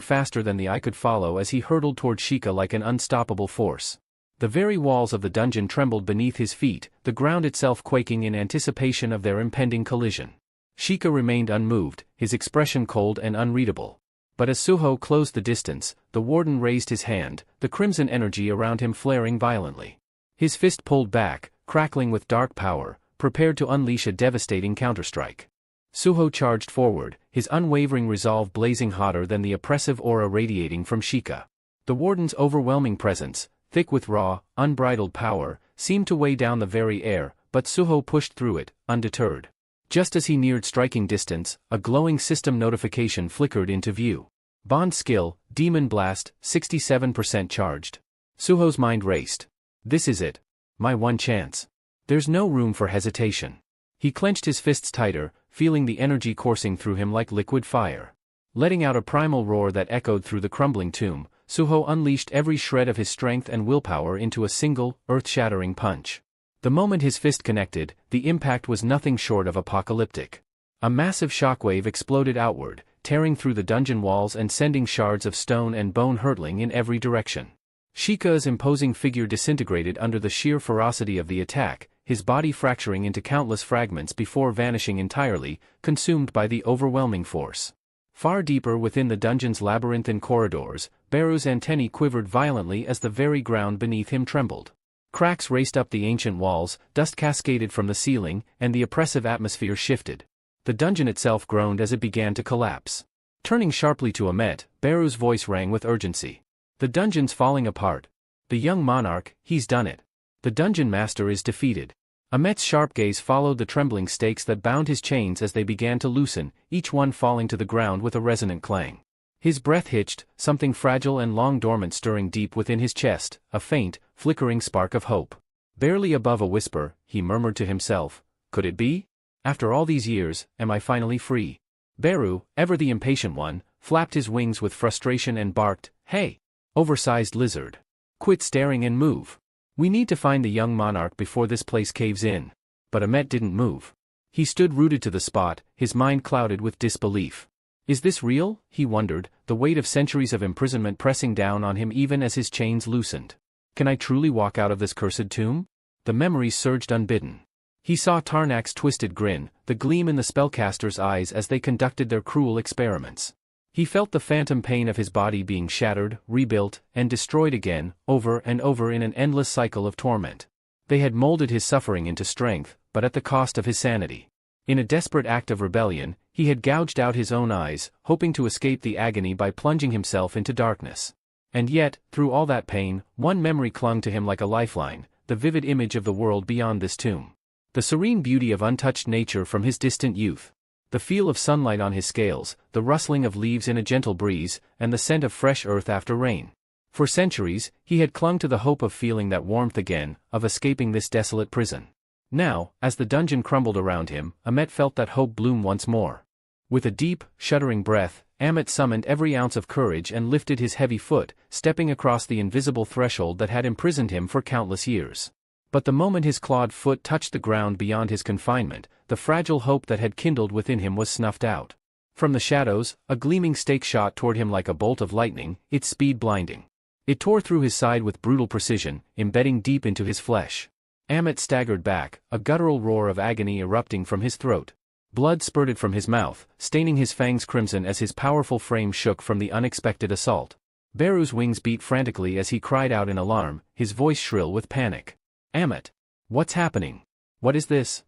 Speaker 1: faster than the eye could follow as he hurtled toward Shika like an unstoppable force. The very walls of the dungeon trembled beneath his feet, the ground itself quaking in anticipation of their impending collision. Shika remained unmoved, his expression cold and unreadable. But as Suho closed the distance, the warden raised his hand, the crimson energy around him flaring violently. His fist pulled back, crackling with dark power, prepared to unleash a devastating counterstrike. Suho charged forward, his unwavering resolve blazing hotter than the oppressive aura radiating from Shika. The warden's overwhelming presence, thick with raw, unbridled power, seemed to weigh down the very air, but Suho pushed through it, undeterred. Just as he neared striking distance, a glowing system notification flickered into view. Bond skill, Demon Blast, 67% charged. Suho's mind raced. This is it. My one chance. There's no room for hesitation. He clenched his fists tighter, feeling the energy coursing through him like liquid fire. Letting out a primal roar that echoed through the crumbling tomb, Suho unleashed every shred of his strength and willpower into a single, earth-shattering punch. The moment his fist connected, the impact was nothing short of apocalyptic. A massive shockwave exploded outward, tearing through the dungeon walls and sending shards of stone and bone hurtling in every direction. Shika's imposing figure disintegrated under the sheer ferocity of the attack, his body fracturing into countless fragments before vanishing entirely, consumed by the overwhelming force. Far deeper within the dungeon's labyrinthine corridors, Beru's antennae quivered violently as the very ground beneath him trembled. Cracks raced up the ancient walls, dust cascaded from the ceiling, and the oppressive atmosphere shifted. The dungeon itself groaned as it began to collapse. Turning sharply to Amet, Beru's voice rang with urgency. The dungeon's falling apart. The young monarch, he's done it. The dungeon master is defeated. Amet's sharp gaze followed the trembling stakes that bound his chains as they began to loosen, each one falling to the ground with a resonant clang. His breath hitched, something fragile and long dormant stirring deep within his chest, a faint, flickering spark of hope. Barely above a whisper, he murmured to himself, could it be? After all these years, am I finally free? Beru, ever the impatient one, flapped his wings with frustration and barked, hey! Oversized lizard. Quit staring and move. We need to find the young monarch before this place caves in. But Amet didn't move. He stood rooted to the spot, his mind clouded with disbelief. Is this real? He wondered, the weight of centuries of imprisonment pressing down on him even as his chains loosened. Can I truly walk out of this cursed tomb? The memories surged unbidden. He saw Tarnak's twisted grin, the gleam in the spellcaster's eyes as they conducted their cruel experiments. He felt the phantom pain of his body being shattered, rebuilt, and destroyed again, over and over in an endless cycle of torment. They had molded his suffering into strength, but at the cost of his sanity. In a desperate act of rebellion, he had gouged out his own eyes, hoping to escape the agony by plunging himself into darkness. And yet, through all that pain, one memory clung to him like a lifeline, the vivid image of the world beyond this tomb. The serene beauty of untouched nature from his distant youth. The feel of sunlight on his scales, the rustling of leaves in a gentle breeze, and the scent of fresh earth after rain. For centuries, he had clung to the hope of feeling that warmth again, of escaping this desolate prison. Now, as the dungeon crumbled around him, Amet felt that hope bloom once more. With a deep, shuddering breath, Amet summoned every ounce of courage and lifted his heavy foot, stepping across the invisible threshold that had imprisoned him for countless years. But the moment his clawed foot touched the ground beyond his confinement, the fragile hope that had kindled within him was snuffed out. From the shadows, a gleaming stake shot toward him like a bolt of lightning, its speed blinding. It tore through his side with brutal precision, embedding deep into his flesh. Amet staggered back, a guttural roar of agony erupting from his throat. Blood spurted from his mouth, staining his fangs crimson as his powerful frame shook from the unexpected assault. Beru's wings beat frantically as he cried out in alarm, his voice shrill with panic. Amet! What's happening? What is this?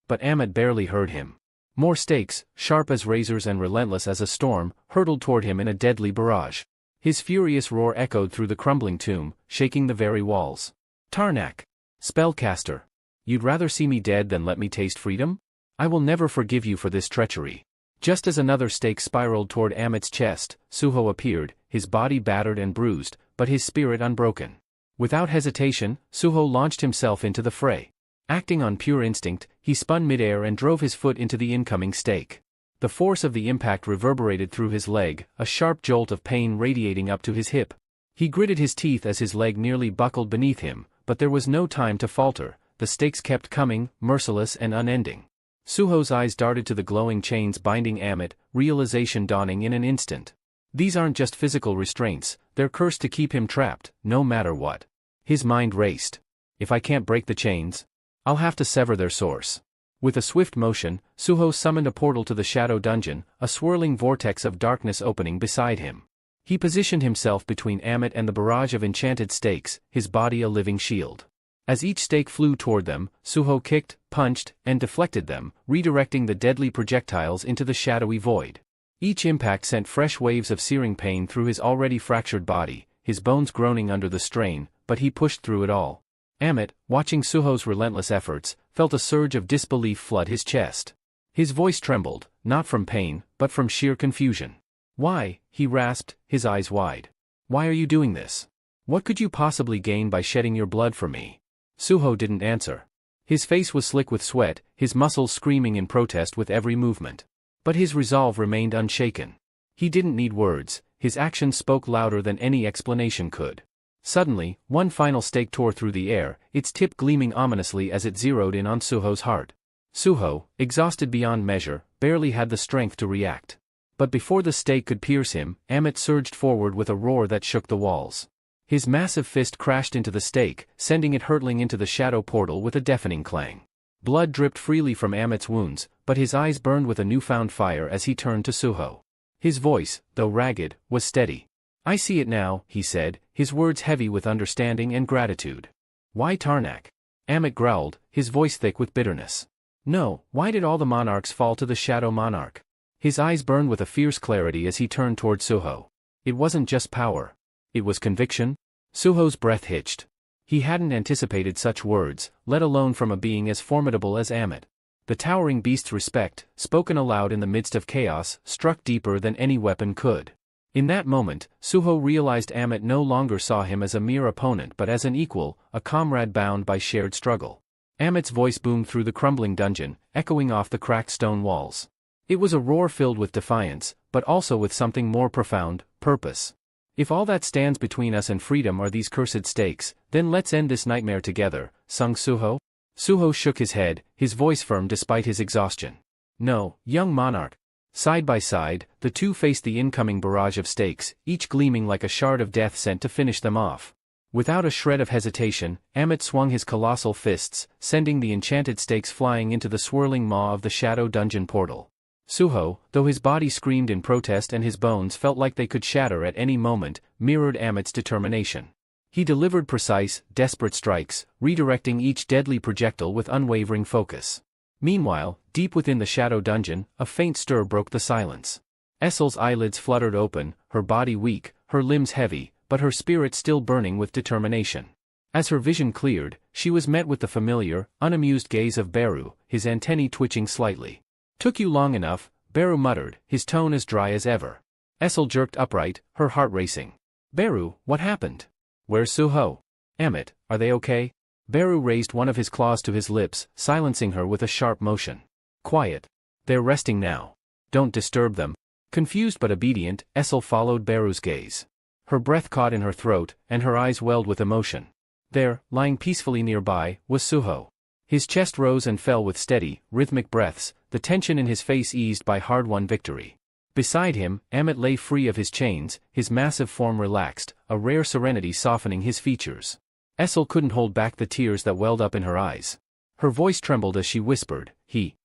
Speaker 1: But Amet barely heard him. More stakes, sharp as razors and relentless as a storm, hurtled toward him in a deadly barrage. His furious roar echoed through the crumbling tomb, shaking the very walls. Tarnak! Spellcaster! You'd rather see me dead than let me taste freedom? I will never forgive you for this treachery. Just as another stake spiraled toward Amet's chest, Suho appeared, his body battered and bruised, but his spirit unbroken. Without hesitation, Suho launched himself into the fray. Acting on pure instinct, he spun midair and drove his foot into the incoming stake. The force of the impact reverberated through his leg, a sharp jolt of pain radiating up to his hip. He gritted his teeth as his leg nearly buckled beneath him, but there was no time to falter. The stakes kept coming, merciless and unending. Suho's eyes darted to the glowing chains binding Amet, realization dawning in an instant. These aren't just physical restraints, they're cursed to keep him trapped, no matter what. His mind raced. If I can't break the chains, I'll have to sever their source. With a swift motion, Suho summoned a portal to the shadow dungeon, a swirling vortex of darkness opening beside him. He positioned himself between Amit and the barrage of enchanted stakes, his body a living shield. As each stake flew toward them, Suho kicked, punched, and deflected them, redirecting the deadly projectiles into the shadowy void. Each impact sent fresh waves of searing pain through his already fractured body, his bones groaning under the strain, but he pushed through it all. Amit, watching Suho's relentless efforts, felt a surge of disbelief flood his chest. His voice trembled, not from pain, but from sheer confusion. "Why?" he rasped, his eyes wide. "Why are you doing this? What could you possibly gain by shedding your blood for me?" Suho didn't answer. His face was slick with sweat, his muscles screaming in protest with every movement. But his resolve remained unshaken. He didn't need words, his actions spoke louder than any explanation could. Suddenly, one final stake tore through the air, its tip gleaming ominously as it zeroed in on Suho's heart. Suho, exhausted beyond measure, barely had the strength to react. But before the stake could pierce him, Amit surged forward with a roar that shook the walls. His massive fist crashed into the stake, sending it hurtling into the shadow portal with a deafening clang. Blood dripped freely from Amit's wounds, but his eyes burned with a newfound fire as he turned to Suho. His voice, though ragged, was steady. "I see it now," he said, his words heavy with understanding and gratitude. "Why Tarnak?" Amit growled, his voice thick with bitterness. "No, why did all the monarchs fall to the Shadow Monarch?" His eyes burned with a fierce clarity as he turned toward Suho. It wasn't just power. It was conviction. Suho's breath hitched. He hadn't anticipated such words, let alone from a being as formidable as Amit. The towering beast's respect, spoken aloud in the midst of chaos, struck deeper than any weapon could. In that moment, Suho realized Amit no longer saw him as a mere opponent but as an equal, a comrade bound by shared struggle. Amit's voice boomed through the crumbling dungeon, echoing off the cracked stone walls. It was a roar filled with defiance, but also with something more profound, purpose. "If all that stands between us and freedom are these cursed stakes, then let's end this nightmare together," sung Suho. Suho shook his head, his voice firm despite his exhaustion. "No, young monarch." Side by side, the two faced the incoming barrage of stakes, each gleaming like a shard of death sent to finish them off. Without a shred of hesitation, Amit swung his colossal fists, sending the enchanted stakes flying into the swirling maw of the shadow dungeon portal. Suho, though his body screamed in protest and his bones felt like they could shatter at any moment, mirrored Amit's determination. He delivered precise, desperate strikes, redirecting each deadly projectile with unwavering focus. Meanwhile, deep within the shadow dungeon, a faint stir broke the silence. Essel's eyelids fluttered open, her body weak, her limbs heavy, but her spirit still burning with determination. As her vision cleared, she was met with the familiar, unamused gaze of Beru, his antennae twitching slightly. "Took you long enough," Beru muttered, his tone as dry as ever. Essel jerked upright, her heart racing. "Beru, what happened? Where's Suho? Amit, are they okay?" Beru raised one of his claws to his lips, silencing her with a sharp motion. "Quiet. They're resting now. Don't disturb them." Confused but obedient, Essel followed Beru's gaze. Her breath caught in her throat, and her eyes welled with emotion. There, lying peacefully nearby, was Suho. His chest rose and fell with steady, rhythmic breaths, the tension in his face eased by hard-won victory. Beside him, Amit lay free of his chains, his massive form relaxed, a rare serenity softening his features. Essel couldn't hold back the tears that welled up in her eyes. Her voice trembled as she whispered, He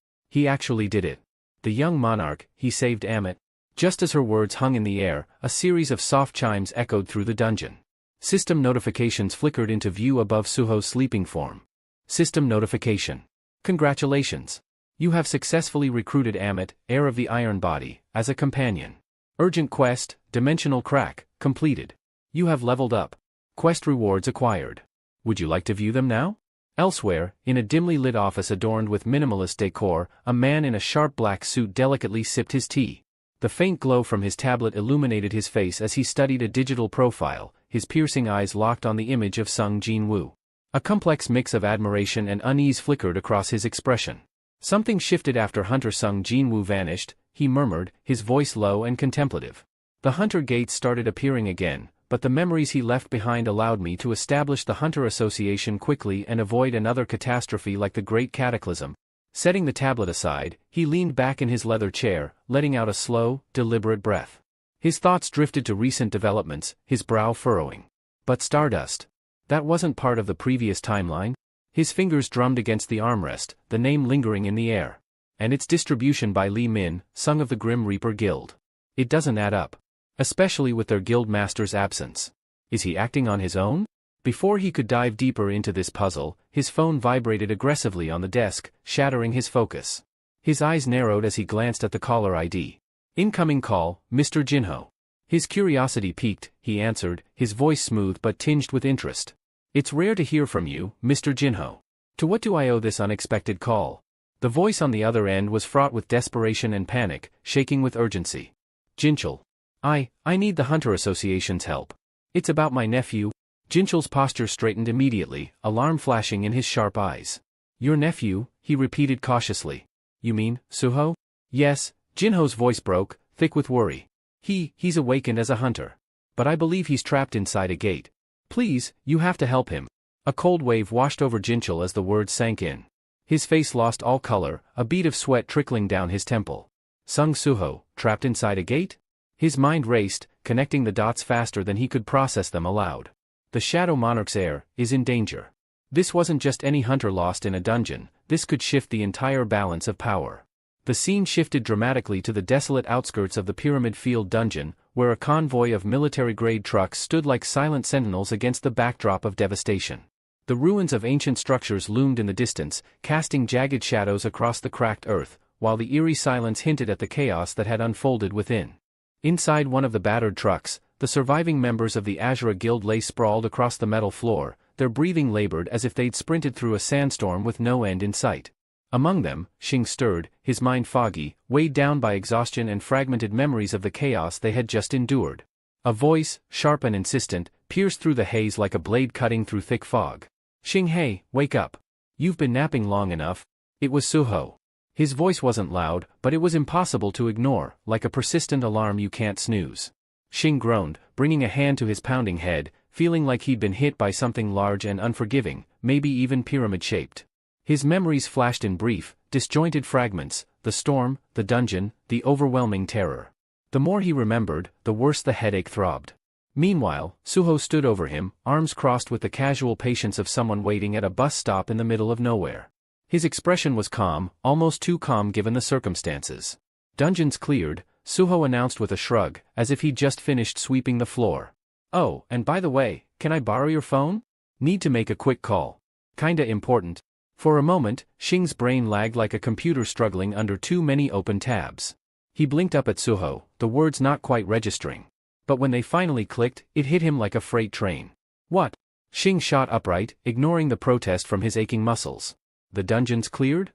Speaker 1: actually did it. The young monarch, he saved Amit." Just as her words hung in the air, a series of soft chimes echoed through the dungeon. System notifications flickered into view above Suho's sleeping form. System notification. "Congratulations. You have successfully recruited Amit, heir of the Iron Body, as a companion. Urgent quest, Dimensional Crack, completed. You have leveled up. Quest rewards acquired. Would you like to view them now?" Elsewhere, in a dimly lit office adorned with minimalist decor, a man in a sharp black suit delicately sipped his tea. The faint glow from his tablet illuminated his face as he studied a digital profile, his piercing eyes locked on the image of Sung Jin-woo. A complex mix of admiration and unease flickered across his expression. "Something shifted after Hunter Sung Jin-woo vanished," he murmured, his voice low and contemplative. "The Hunter Gates started appearing again, but the memories he left behind allowed me to establish the Hunter Association quickly and avoid another catastrophe like the Great Cataclysm." Setting the tablet aside, he leaned back in his leather chair, letting out a slow, deliberate breath. His thoughts drifted to recent developments, his brow furrowing. But Stardust. That wasn't part of the previous timeline? His fingers drummed against the armrest, the name lingering in the air. And its distribution by Li Min, Sung of the Grim Reaper Guild. It doesn't add up. Especially with their guild master's absence. Is he acting on his own? Before he could dive deeper into this puzzle, his phone vibrated aggressively on the desk, shattering his focus. His eyes narrowed as he glanced at the caller ID. Incoming call, Mr. Jinho. His curiosity piqued, he answered, his voice smooth but tinged with interest. It's rare to hear from you, Mr. Jinho. To what do I owe this unexpected call? The voice on the other end was fraught with desperation and panic, shaking with urgency. Jinchul. I need the Hunter Association's help. It's about my nephew. Jinchul's posture straightened immediately, alarm flashing in his sharp eyes. Your nephew, he repeated cautiously. You mean, Suho? Yes, Jinho's voice broke, thick with worry. He's awakened as a hunter. But I believe he's trapped inside a gate. Please, you have to help him. A cold wave washed over Jinchul as the words sank in. His face lost all color, a bead of sweat trickling down his temple. Sung Suho, trapped inside a gate? His mind raced, connecting the dots faster than he could process them aloud. The Shadow Monarch's heir is in danger. This wasn't just any hunter lost in a dungeon, this could shift the entire balance of power. The scene shifted dramatically to the desolate outskirts of the Pyramid Field dungeon, where a convoy of military-grade trucks stood like silent sentinels against the backdrop of devastation. The ruins of ancient structures loomed in the distance, casting jagged shadows across the cracked earth, while the eerie silence hinted at the chaos that had unfolded within. Inside one of the battered trucks, the surviving members of the Azura Guild lay sprawled across the metal floor, their breathing labored as if they'd sprinted through a sandstorm with no end in sight. Among them, Xing stirred, his mind foggy, weighed down by exhaustion and fragmented memories of the chaos they had just endured. A voice, sharp and insistent, pierced through the haze like a blade cutting through thick fog. Xing, hey, wake up. You've been napping long enough. It was Suho. His voice wasn't loud, but it was impossible to ignore, like a persistent alarm you can't snooze. Xing groaned, bringing a hand to his pounding head, feeling like he'd been hit by something large and unforgiving, maybe even pyramid-shaped. His memories flashed in brief, disjointed fragments, the storm, the dungeon, the overwhelming terror. The more he remembered, the worse the headache throbbed. Meanwhile, Suho stood over him, arms crossed with the casual patience of someone waiting at a bus stop in the middle of nowhere. His expression was calm, almost too calm given the circumstances. Dungeons cleared, Suho announced with a shrug, as if he'd just finished sweeping the floor. Oh, and by the way, can I borrow your phone? Need to make a quick call. Kinda important. For a moment, Xing's brain lagged like a computer struggling under too many open tabs. He blinked up at Suho, the words not quite registering. But when they finally clicked, it hit him like a freight train. What? Xing shot upright, ignoring the protest from his aching muscles. The dungeon's cleared?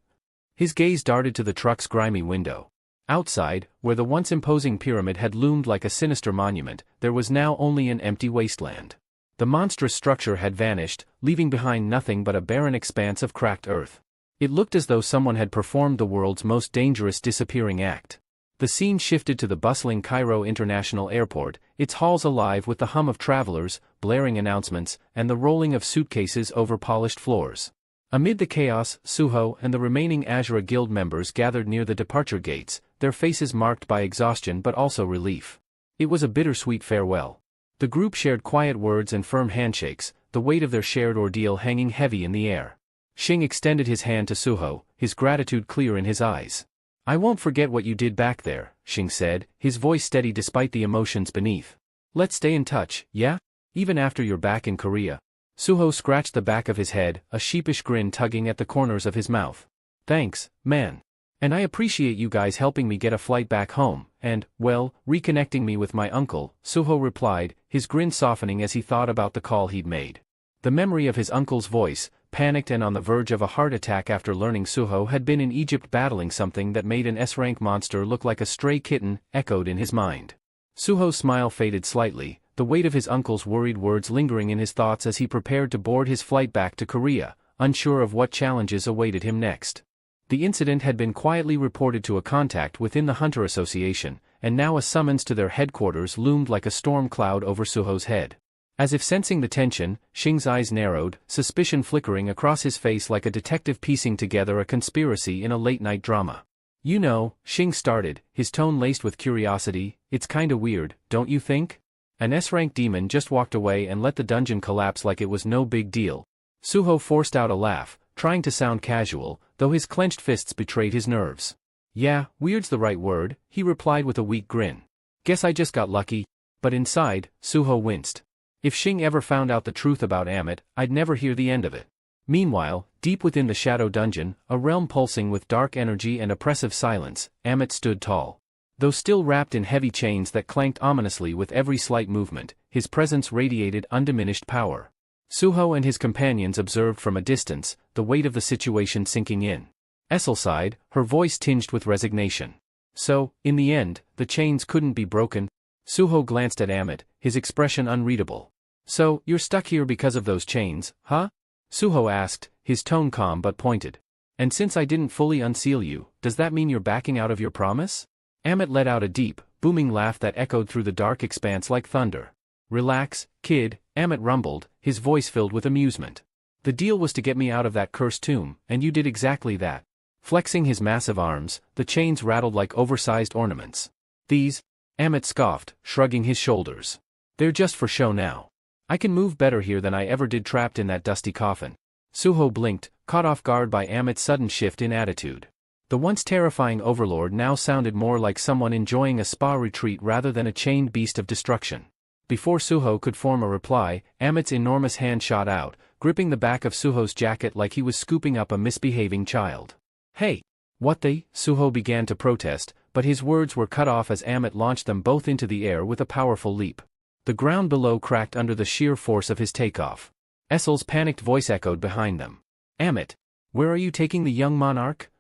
Speaker 1: His gaze darted to the truck's grimy window. Outside, where the once imposing pyramid had loomed like a sinister monument, there was now only an empty wasteland. The monstrous structure had vanished, leaving behind nothing but a barren expanse of cracked earth. It looked as though someone had performed the world's most dangerous disappearing act. The scene shifted to the bustling Cairo International Airport, its halls alive with the hum of travelers, blaring announcements, and the rolling of suitcases over polished floors. Amid the chaos, Suho and the remaining Azura Guild members gathered near the departure gates, their faces marked by exhaustion but also relief. It was a bittersweet farewell. The group shared quiet words and firm handshakes, the weight of their shared ordeal hanging heavy in the air. Xing extended his hand to Suho, his gratitude clear in his eyes. I won't forget what you did back there, Xing said, his voice steady despite the emotions beneath. Let's stay in touch, yeah? Even after you're back in Korea. Suho scratched the back of his head, a sheepish grin tugging at the corners of his mouth. Thanks, man. And I appreciate you guys helping me get a flight back home, and, well, reconnecting me with my uncle, Suho replied, his grin softening as he thought about the call he'd made. The memory of his uncle's voice, panicked and on the verge of a heart attack after learning Suho had been in Egypt battling something that made an S-rank monster look like a stray kitten, echoed in his mind. Suho's smile faded slightly, the weight of his uncle's worried words lingering in his thoughts as he prepared to board his flight back to Korea, unsure of what challenges awaited him next. The incident had been quietly reported to a contact within the Hunter Association, and now a summons to their headquarters loomed like a storm cloud over Suho's head. As if sensing the tension, Xing's eyes narrowed, suspicion flickering across his face like a detective piecing together a conspiracy in a late-night drama. You know, Xing started, his tone laced with curiosity, it's kinda weird, don't you think? An S-rank demon just walked away and let the dungeon collapse like it was no big deal. Suho forced out a laugh, trying to sound casual, though his clenched fists betrayed his nerves. Yeah, weird's the right word, he replied with a weak grin. Guess I just got lucky. But inside, Suho winced. If Xing ever found out the truth about Amit, I'd never hear the end of it. Meanwhile, deep within the shadow dungeon, a realm pulsing with dark energy and oppressive silence, Amit stood tall. Though still wrapped in heavy chains that clanked ominously with every slight movement, his presence radiated undiminished power. Suho and his companions observed from a distance, the weight of the situation sinking in. Essel sighed, her voice tinged with resignation. So, in the end, the chains couldn't be broken? Suho glanced at Amit, his expression unreadable. So, you're stuck here because of those chains, huh? Suho asked, his tone calm but pointed. And since I didn't fully unseal you, does that mean you're backing out of your promise? Amit let out a deep, booming laugh that echoed through the dark expanse like thunder. Relax, kid, Amit rumbled, his voice filled with amusement. The deal was to get me out of that cursed tomb, and you did exactly that. Flexing his massive arms, the chains rattled like oversized ornaments. These? Amit scoffed, shrugging his shoulders. They're just for show now. I can move better here than I ever did trapped in that dusty coffin. Suho blinked, caught off guard by Amit's sudden shift in attitude. The once terrifying overlord now sounded more like someone enjoying a spa retreat rather than a chained beast of destruction. Before Suho could form a reply, Amit's enormous hand shot out, gripping the back of Suho's jacket like he was scooping up a misbehaving child. Hey! What the? Suho began to protest, but his words were cut off as Amit launched them both into the air with a powerful leap. The ground below cracked under the sheer force of his takeoff. Essel's panicked voice echoed behind them. Amit! Where are you taking the young monarch?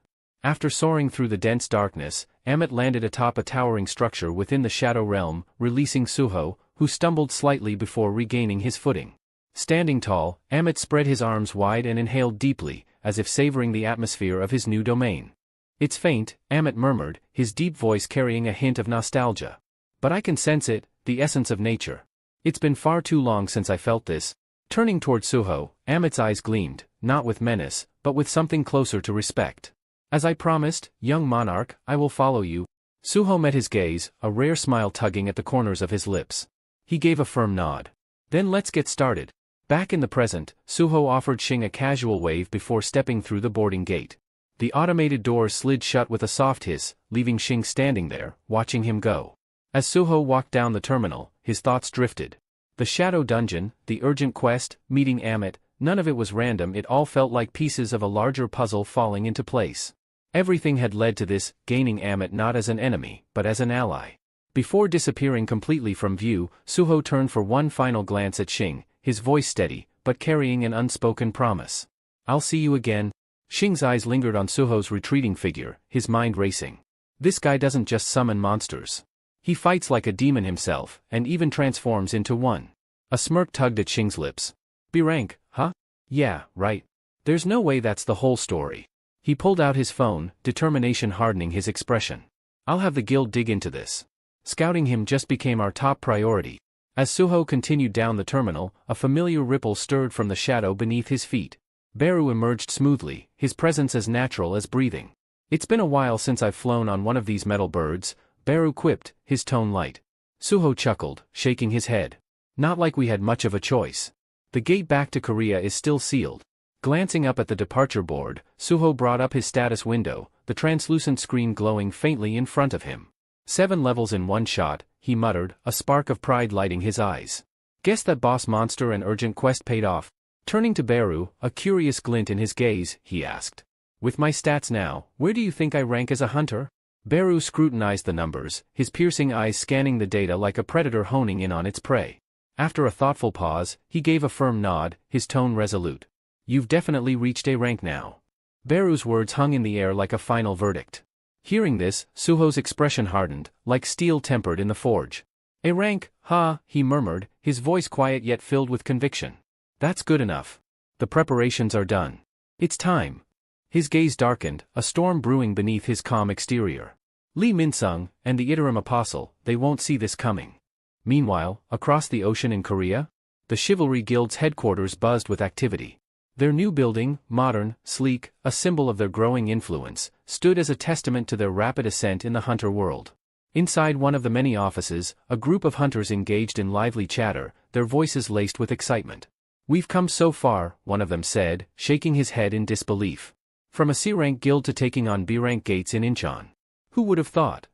Speaker 1: After soaring through the dense darkness, Amit landed atop a towering structure within the Shadow Realm, releasing Suho, who stumbled slightly before regaining his footing. Standing tall, Amit spread his arms wide and inhaled deeply, as if savoring the atmosphere of his new domain. It's faint, Amit murmured, his deep voice carrying a hint of nostalgia. But I can sense it, the essence of nature. It's been far too long since I felt this. Turning toward Suho, Amit's eyes gleamed, not with menace, but with something closer to respect. As I promised, young monarch, I will follow you. Suho met his gaze, a rare smile tugging at the corners of his lips. He gave a firm nod. Then let's get started. Back in the present, Suho offered Xing a casual wave before stepping through the boarding gate. The automated doors slid shut with a soft hiss, leaving Xing standing there, watching him go. As Suho walked down the terminal, his thoughts drifted. The shadow dungeon, the urgent quest, meeting Amit, none of it was random. It all felt like pieces of a larger puzzle falling into place. Everything had led to this, gaining Amit not as an enemy, but as an ally. Before disappearing completely from view, Suho turned for one final glance at Xing, his voice steady, but carrying an unspoken promise. I'll see you again. Xing's eyes lingered on Suho's retreating figure, his mind racing. This guy doesn't just summon monsters. He fights like a demon himself, and even transforms into one. A smirk tugged at Xing's lips. B-rank, huh? Yeah, right. There's no way that's the whole story. He pulled out his phone, determination hardening his expression. I'll have the guild dig into this. Scouting him just became our top priority. As Suho continued down the terminal, a familiar ripple stirred from the shadow beneath his feet. Beru emerged smoothly, his presence as natural as breathing. It's been a while since I've flown on one of these metal birds, Beru quipped, his tone light. Suho chuckled, shaking his head. Not like we had much of a choice. The gate back to Korea is still sealed. Glancing up at the departure board, Suho brought up his status window, the translucent screen glowing faintly in front of him. 7 levels in one shot, he muttered, a spark of pride lighting his eyes. Guess that boss monster and urgent quest paid off. Turning to Beru, a curious glint in his gaze, he asked. With my stats now, where do you think I rank as a hunter? Beru scrutinized the numbers, his piercing eyes scanning the data like a predator honing in on its prey. After a thoughtful pause, he gave a firm nod, his tone resolute. You've definitely reached A rank now. Beru's words hung in the air like a final verdict. Hearing this, Suho's expression hardened, like steel tempered in the forge. A rank, ha, he murmured, his voice quiet yet filled with conviction. That's good enough. The preparations are done. It's time. His gaze darkened, a storm brewing beneath his calm exterior. Lee Min-sung, and the Iterum Apostle, they won't see this coming. Meanwhile, across the ocean in Korea, the Chivalry Guild's headquarters buzzed with activity. Their new building, modern, sleek, a symbol of their growing influence, stood as a testament to their rapid ascent in the hunter world. Inside one of the many offices, a group of hunters engaged in lively chatter, their voices laced with excitement. We've come so far, one of them said, shaking his head in disbelief. From a C-rank guild to taking on B-rank gates in Incheon. Who would have thought?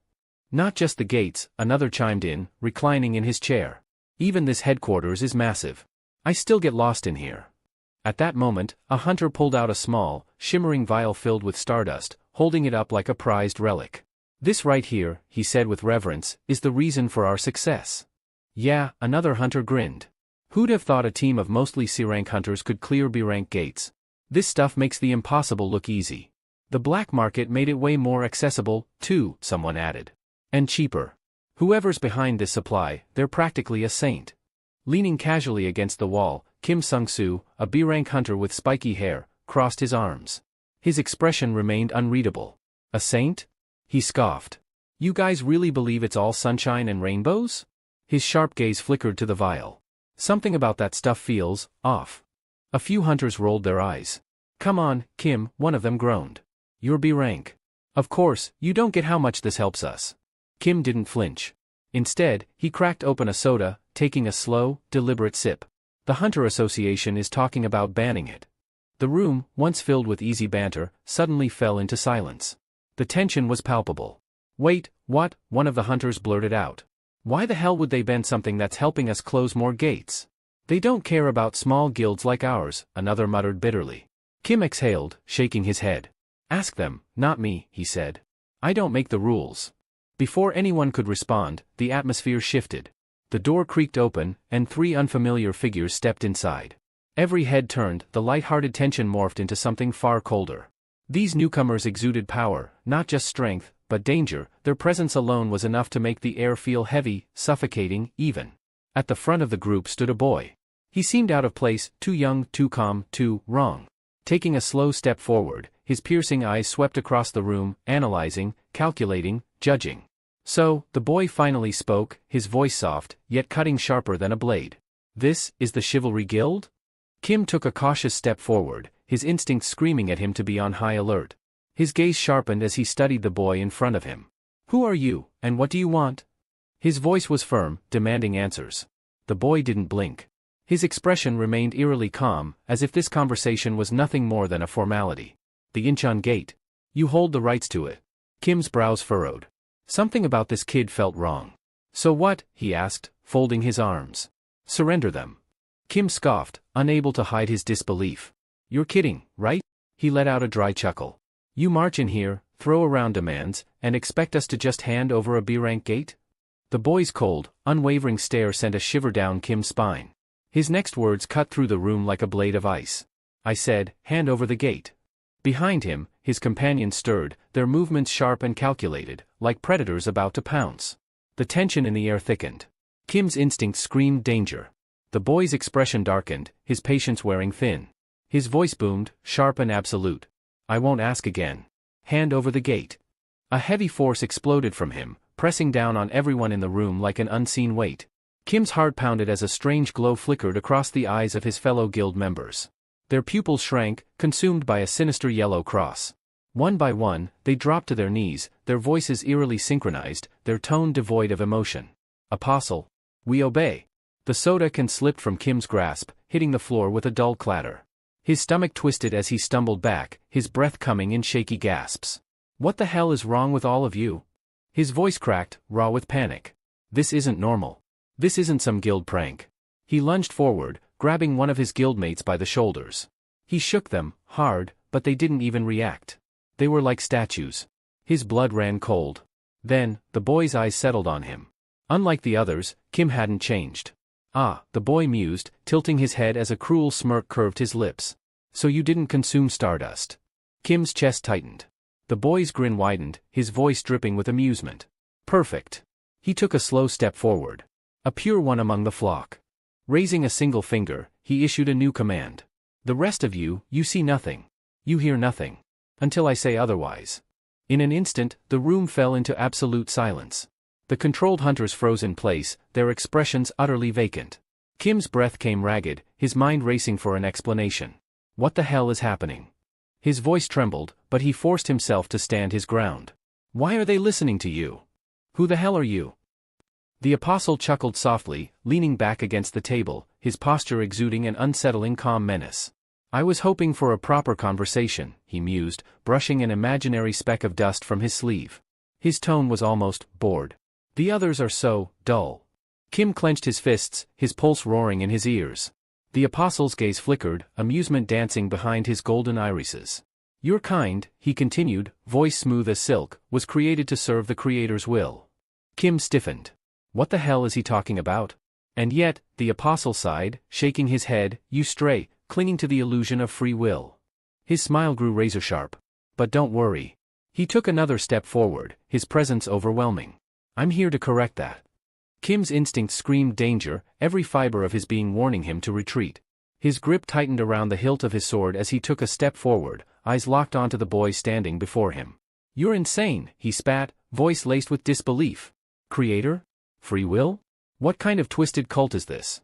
Speaker 1: Not just the gates, another chimed in, reclining in his chair. Even this headquarters is massive. I still get lost in here. At that moment, a hunter pulled out a small, shimmering vial filled with stardust, holding it up like a prized relic. This right here, he said with reverence, is the reason for our success. Yeah, another hunter grinned. Who'd have thought a team of mostly C-rank hunters could clear B-rank gates? This stuff makes the impossible look easy. The black market made it way more accessible, too, someone added. And cheaper. Whoever's behind this supply, they're practically a saint. Leaning casually against the wall, Kim Sung-soo, a B-rank hunter with spiky hair, crossed his arms. His expression remained unreadable. A saint? He scoffed. You guys really believe it's all sunshine and rainbows? His sharp gaze flickered to the vial. Something about that stuff feels off. A few hunters rolled their eyes. Come on, Kim, one of them groaned. You're B-rank. Of course, you don't get how much this helps us. Kim didn't flinch. Instead, he cracked open a soda, taking a slow, deliberate sip. The Hunter Association is talking about banning it. The room, once filled with easy banter, suddenly fell into silence. The tension was palpable. Wait, what? One of the hunters blurted out. Why the hell would they ban something that's helping us close more gates? They don't care about small guilds like ours, another muttered bitterly. Kim exhaled, shaking his head. Ask them, not me, he said. I don't make the rules. Before anyone could respond, the atmosphere shifted. The door creaked open, and 3 unfamiliar figures stepped inside. Every head turned, the light-hearted tension morphed into something far colder. These newcomers exuded power, not just strength, but danger. Their presence alone was enough to make the air feel heavy, suffocating, even. At the front of the group stood a boy. He seemed out of place, too young, too calm, too wrong. Taking a slow step forward, his piercing eyes swept across the room, analyzing, calculating, judging. So, the boy finally spoke, his voice soft, yet cutting sharper than a blade. This is the Chivalry Guild? Kim took a cautious step forward, his instincts screaming at him to be on high alert. His gaze sharpened as he studied the boy in front of him. Who are you, and what do you want? His voice was firm, demanding answers. The boy didn't blink. His expression remained eerily calm, as if this conversation was nothing more than a formality. The Incheon Gate. You hold the rights to it. Kim's brows furrowed. Something about this kid felt wrong. So what? He asked, folding his arms. Surrender them. Kim scoffed, unable to hide his disbelief. You're kidding, right? He let out a dry chuckle. You march in here, throw around demands, and expect us to just hand over a B-rank gate? The boy's cold, unwavering stare sent a shiver down Kim's spine. His next words cut through the room like a blade of ice. I said, hand over the gate. Behind him, his companions stirred, their movements sharp and calculated, like predators about to pounce. The tension in the air thickened. Kim's instinct screamed danger. The boy's expression darkened, his patience wearing thin. His voice boomed, sharp and absolute. I won't ask again. Hand over the gate. A heavy force exploded from him, pressing down on everyone in the room like an unseen weight. Kim's heart pounded as a strange glow flickered across the eyes of his fellow guild members. Their pupils shrank, consumed by a sinister yellow cross. One by one, they dropped to their knees, their voices eerily synchronized, their tone devoid of emotion. Apostle. We obey. The soda can slipped from Kim's grasp, hitting the floor with a dull clatter. His stomach twisted as he stumbled back, his breath coming in shaky gasps. What the hell is wrong with all of you? His voice cracked, raw with panic. This isn't normal. This isn't some guild prank. He lunged forward, grabbing one of his guildmates by the shoulders. He shook them, hard, but they didn't even react. They were like statues. His blood ran cold. Then, the boy's eyes settled on him. Unlike the others, Kim hadn't changed. Ah, the boy mused, tilting his head as a cruel smirk curved his lips. So you didn't consume stardust. Kim's chest tightened. The boy's grin widened, his voice dripping with amusement. Perfect. He took a slow step forward. A pure one among the flock. Raising a single finger, he issued a new command. The rest of you, you see nothing. You hear nothing. Until I say otherwise. In an instant, the room fell into absolute silence. The controlled hunters froze in place, their expressions utterly vacant. Kim's breath came ragged, his mind racing for an explanation. What the hell is happening? His voice trembled, but he forced himself to stand his ground. Why are they listening to you? Who the hell are you? The apostle chuckled softly, leaning back against the table, his posture exuding an unsettling calm menace. I was hoping for a proper conversation, he mused, brushing an imaginary speck of dust from his sleeve. His tone was almost bored. The others are so dull. Kim clenched his fists, his pulse roaring in his ears. The apostle's gaze flickered, amusement dancing behind his golden irises. Your kind, he continued, voice smooth as silk, was created to serve the Creator's will. Kim stiffened. What the hell is he talking about? And yet, the apostle sighed, shaking his head, you stray, clinging to the illusion of free will. His smile grew razor-sharp. But don't worry. He took another step forward, his presence overwhelming. I'm here to correct that. Kim's instinct screamed danger, every fiber of his being warning him to retreat. His grip tightened around the hilt of his sword as he took a step forward, eyes locked onto the boy standing before him. You're insane, he spat, voice laced with disbelief. Creator? Free will? What kind of twisted cult is this?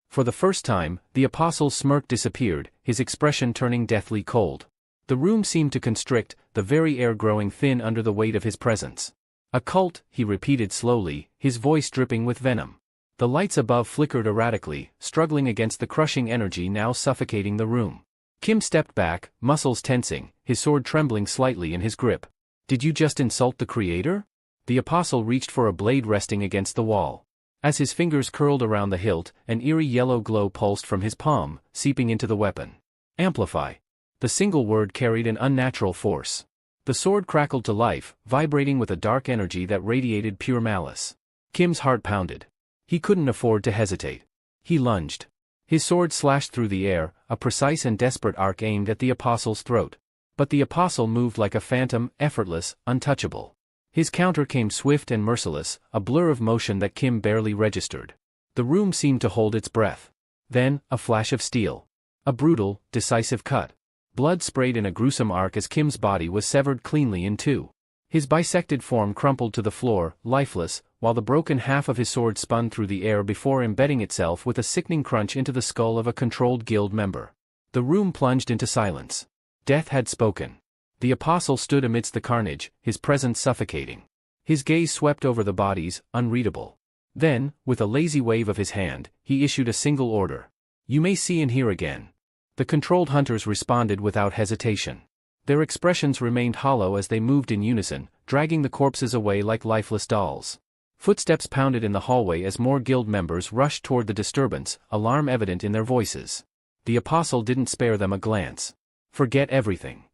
Speaker 1: For the first time, the apostle's smirk disappeared, his expression turning deathly cold. The room seemed to constrict, the very air growing thin under the weight of his presence. A cult, he repeated slowly, his voice dripping with venom. The lights above flickered erratically, struggling against the crushing energy now suffocating the room. Kim stepped back, muscles tensing, his sword trembling slightly in his grip. Did you just insult the Creator? The apostle reached for a blade resting against the wall. As his fingers curled around the hilt, an eerie yellow glow pulsed from his palm, seeping into the weapon. Amplify. The single word carried an unnatural force. The sword crackled to life, vibrating with a dark energy that radiated pure malice. Kim's heart pounded. He couldn't afford to hesitate. He lunged. His sword slashed through the air, a precise and desperate arc aimed at the apostle's throat. But the apostle moved like a phantom, effortless, untouchable. His counter came swift and merciless, a blur of motion that Kim barely registered. The room seemed to hold its breath. Then, a flash of steel. A brutal, decisive cut. Blood sprayed in a gruesome arc as Kim's body was severed cleanly in two. His bisected form crumpled to the floor, lifeless, while the broken half of his sword spun through the air before embedding itself with a sickening crunch into the skull of a controlled guild member. The room plunged into silence. Death had spoken. The apostle stood amidst the carnage, his presence suffocating. His gaze swept over the bodies, unreadable. Then, with a lazy wave of his hand, he issued a single order. You may see and hear again. The controlled hunters responded without hesitation. Their expressions remained hollow as they moved in unison, dragging the corpses away like lifeless dolls. Footsteps pounded in the hallway as more guild members rushed toward the disturbance, alarm evident in their voices. The apostle didn't spare them a glance. Forget everything.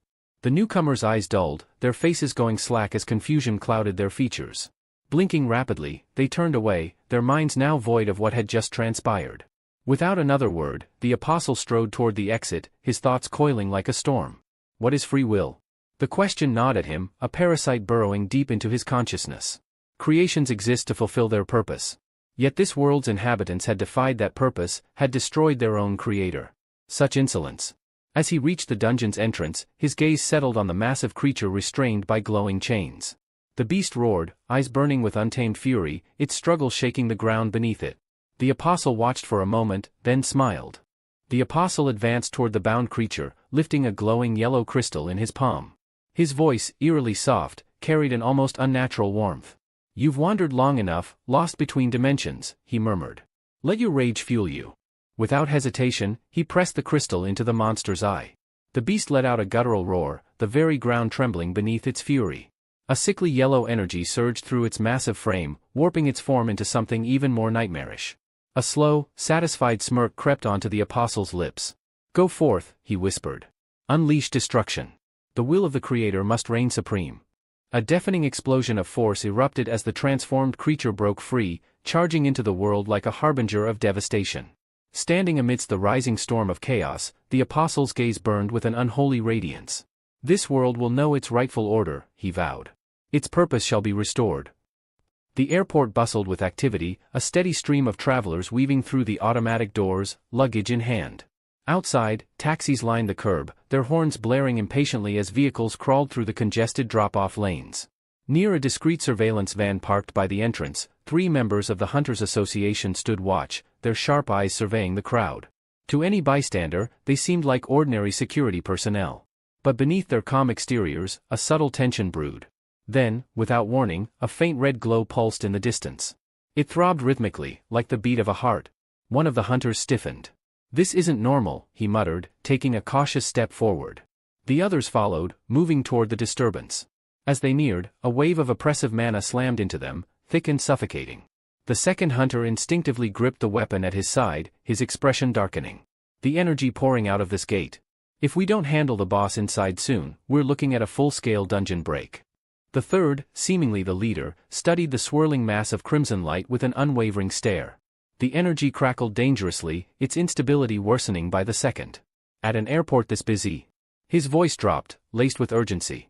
Speaker 1: The newcomers' eyes dulled, their faces going slack as confusion clouded their features. Blinking rapidly, they turned away, their minds now void of what had just transpired. Without another word, the apostle strode toward the exit, his thoughts coiling like a storm. What is free will? The question gnawed at him, a parasite burrowing deep into his consciousness. Creations exist to fulfill their purpose. Yet this world's inhabitants had defied that purpose, had destroyed their own creator. Such insolence. As he reached the dungeon's entrance, his gaze settled on the massive creature restrained by glowing chains. The beast roared, eyes burning with untamed fury, its struggle shaking the ground beneath it. The apostle watched for a moment, then smiled. The apostle advanced toward the bound creature, lifting a glowing yellow crystal in his palm. His voice, eerily soft, carried an almost unnatural warmth. You've wandered long enough, lost between dimensions, he murmured. Let your rage fuel you. Without hesitation, he pressed the crystal into the monster's eye. The beast let out a guttural roar, the very ground trembling beneath its fury. A sickly yellow energy surged through its massive frame, warping its form into something even more nightmarish. A slow, satisfied smirk crept onto the apostle's lips. Go forth, he whispered. Unleash destruction. The will of the Creator must reign supreme. A deafening explosion of force erupted as the transformed creature broke free, charging into the world like a harbinger of devastation. Standing amidst the rising storm of chaos, the apostle's gaze burned with an unholy radiance. This world will know its rightful order, he vowed. Its purpose shall be restored. The airport bustled with activity, a steady stream of travelers weaving through the automatic doors, luggage in hand. Outside, taxis lined the curb, their horns blaring impatiently as vehicles crawled through the congested drop-off lanes. Near a discreet surveillance van parked by the entrance, 3 members of the Hunters Association stood watch, their sharp eyes surveying the crowd. To any bystander, they seemed like ordinary security personnel. But beneath their calm exteriors, a subtle tension brewed. Then, without warning, a faint red glow pulsed in the distance. It throbbed rhythmically, like the beat of a heart. One of the hunters stiffened. "This isn't normal," he muttered, taking a cautious step forward. The others followed, moving toward the disturbance. As they neared, a wave of oppressive mana slammed into them, thick and suffocating. The second hunter instinctively gripped the weapon at his side, his expression darkening. The energy pouring out of this gate. "If we don't handle the boss inside soon, we're looking at a full-scale dungeon break." The third, seemingly the leader, studied the swirling mass of crimson light with an unwavering stare. The energy crackled dangerously, its instability worsening by the second. "At an airport this busy?" His voice dropped, laced with urgency.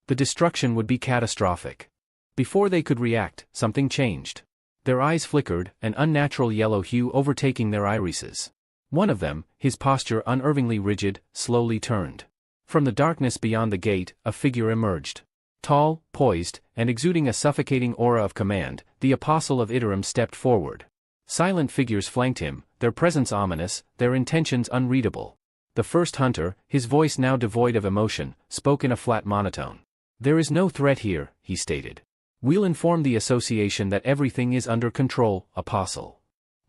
Speaker 1: The destruction would be catastrophic. Before they could react, something changed. Their eyes flickered, an unnatural yellow hue overtaking their irises. One of them, his posture unnervingly rigid, slowly turned. From the darkness beyond the gate, a figure emerged. Tall, poised, and exuding a suffocating aura of command, the Apostle of Iterum stepped forward. Silent figures flanked him, their presence ominous, their intentions unreadable. The first hunter, his voice now devoid of emotion, spoke in a flat monotone. "There is no threat here," he stated. "We'll inform the association that everything is under control, Apostle."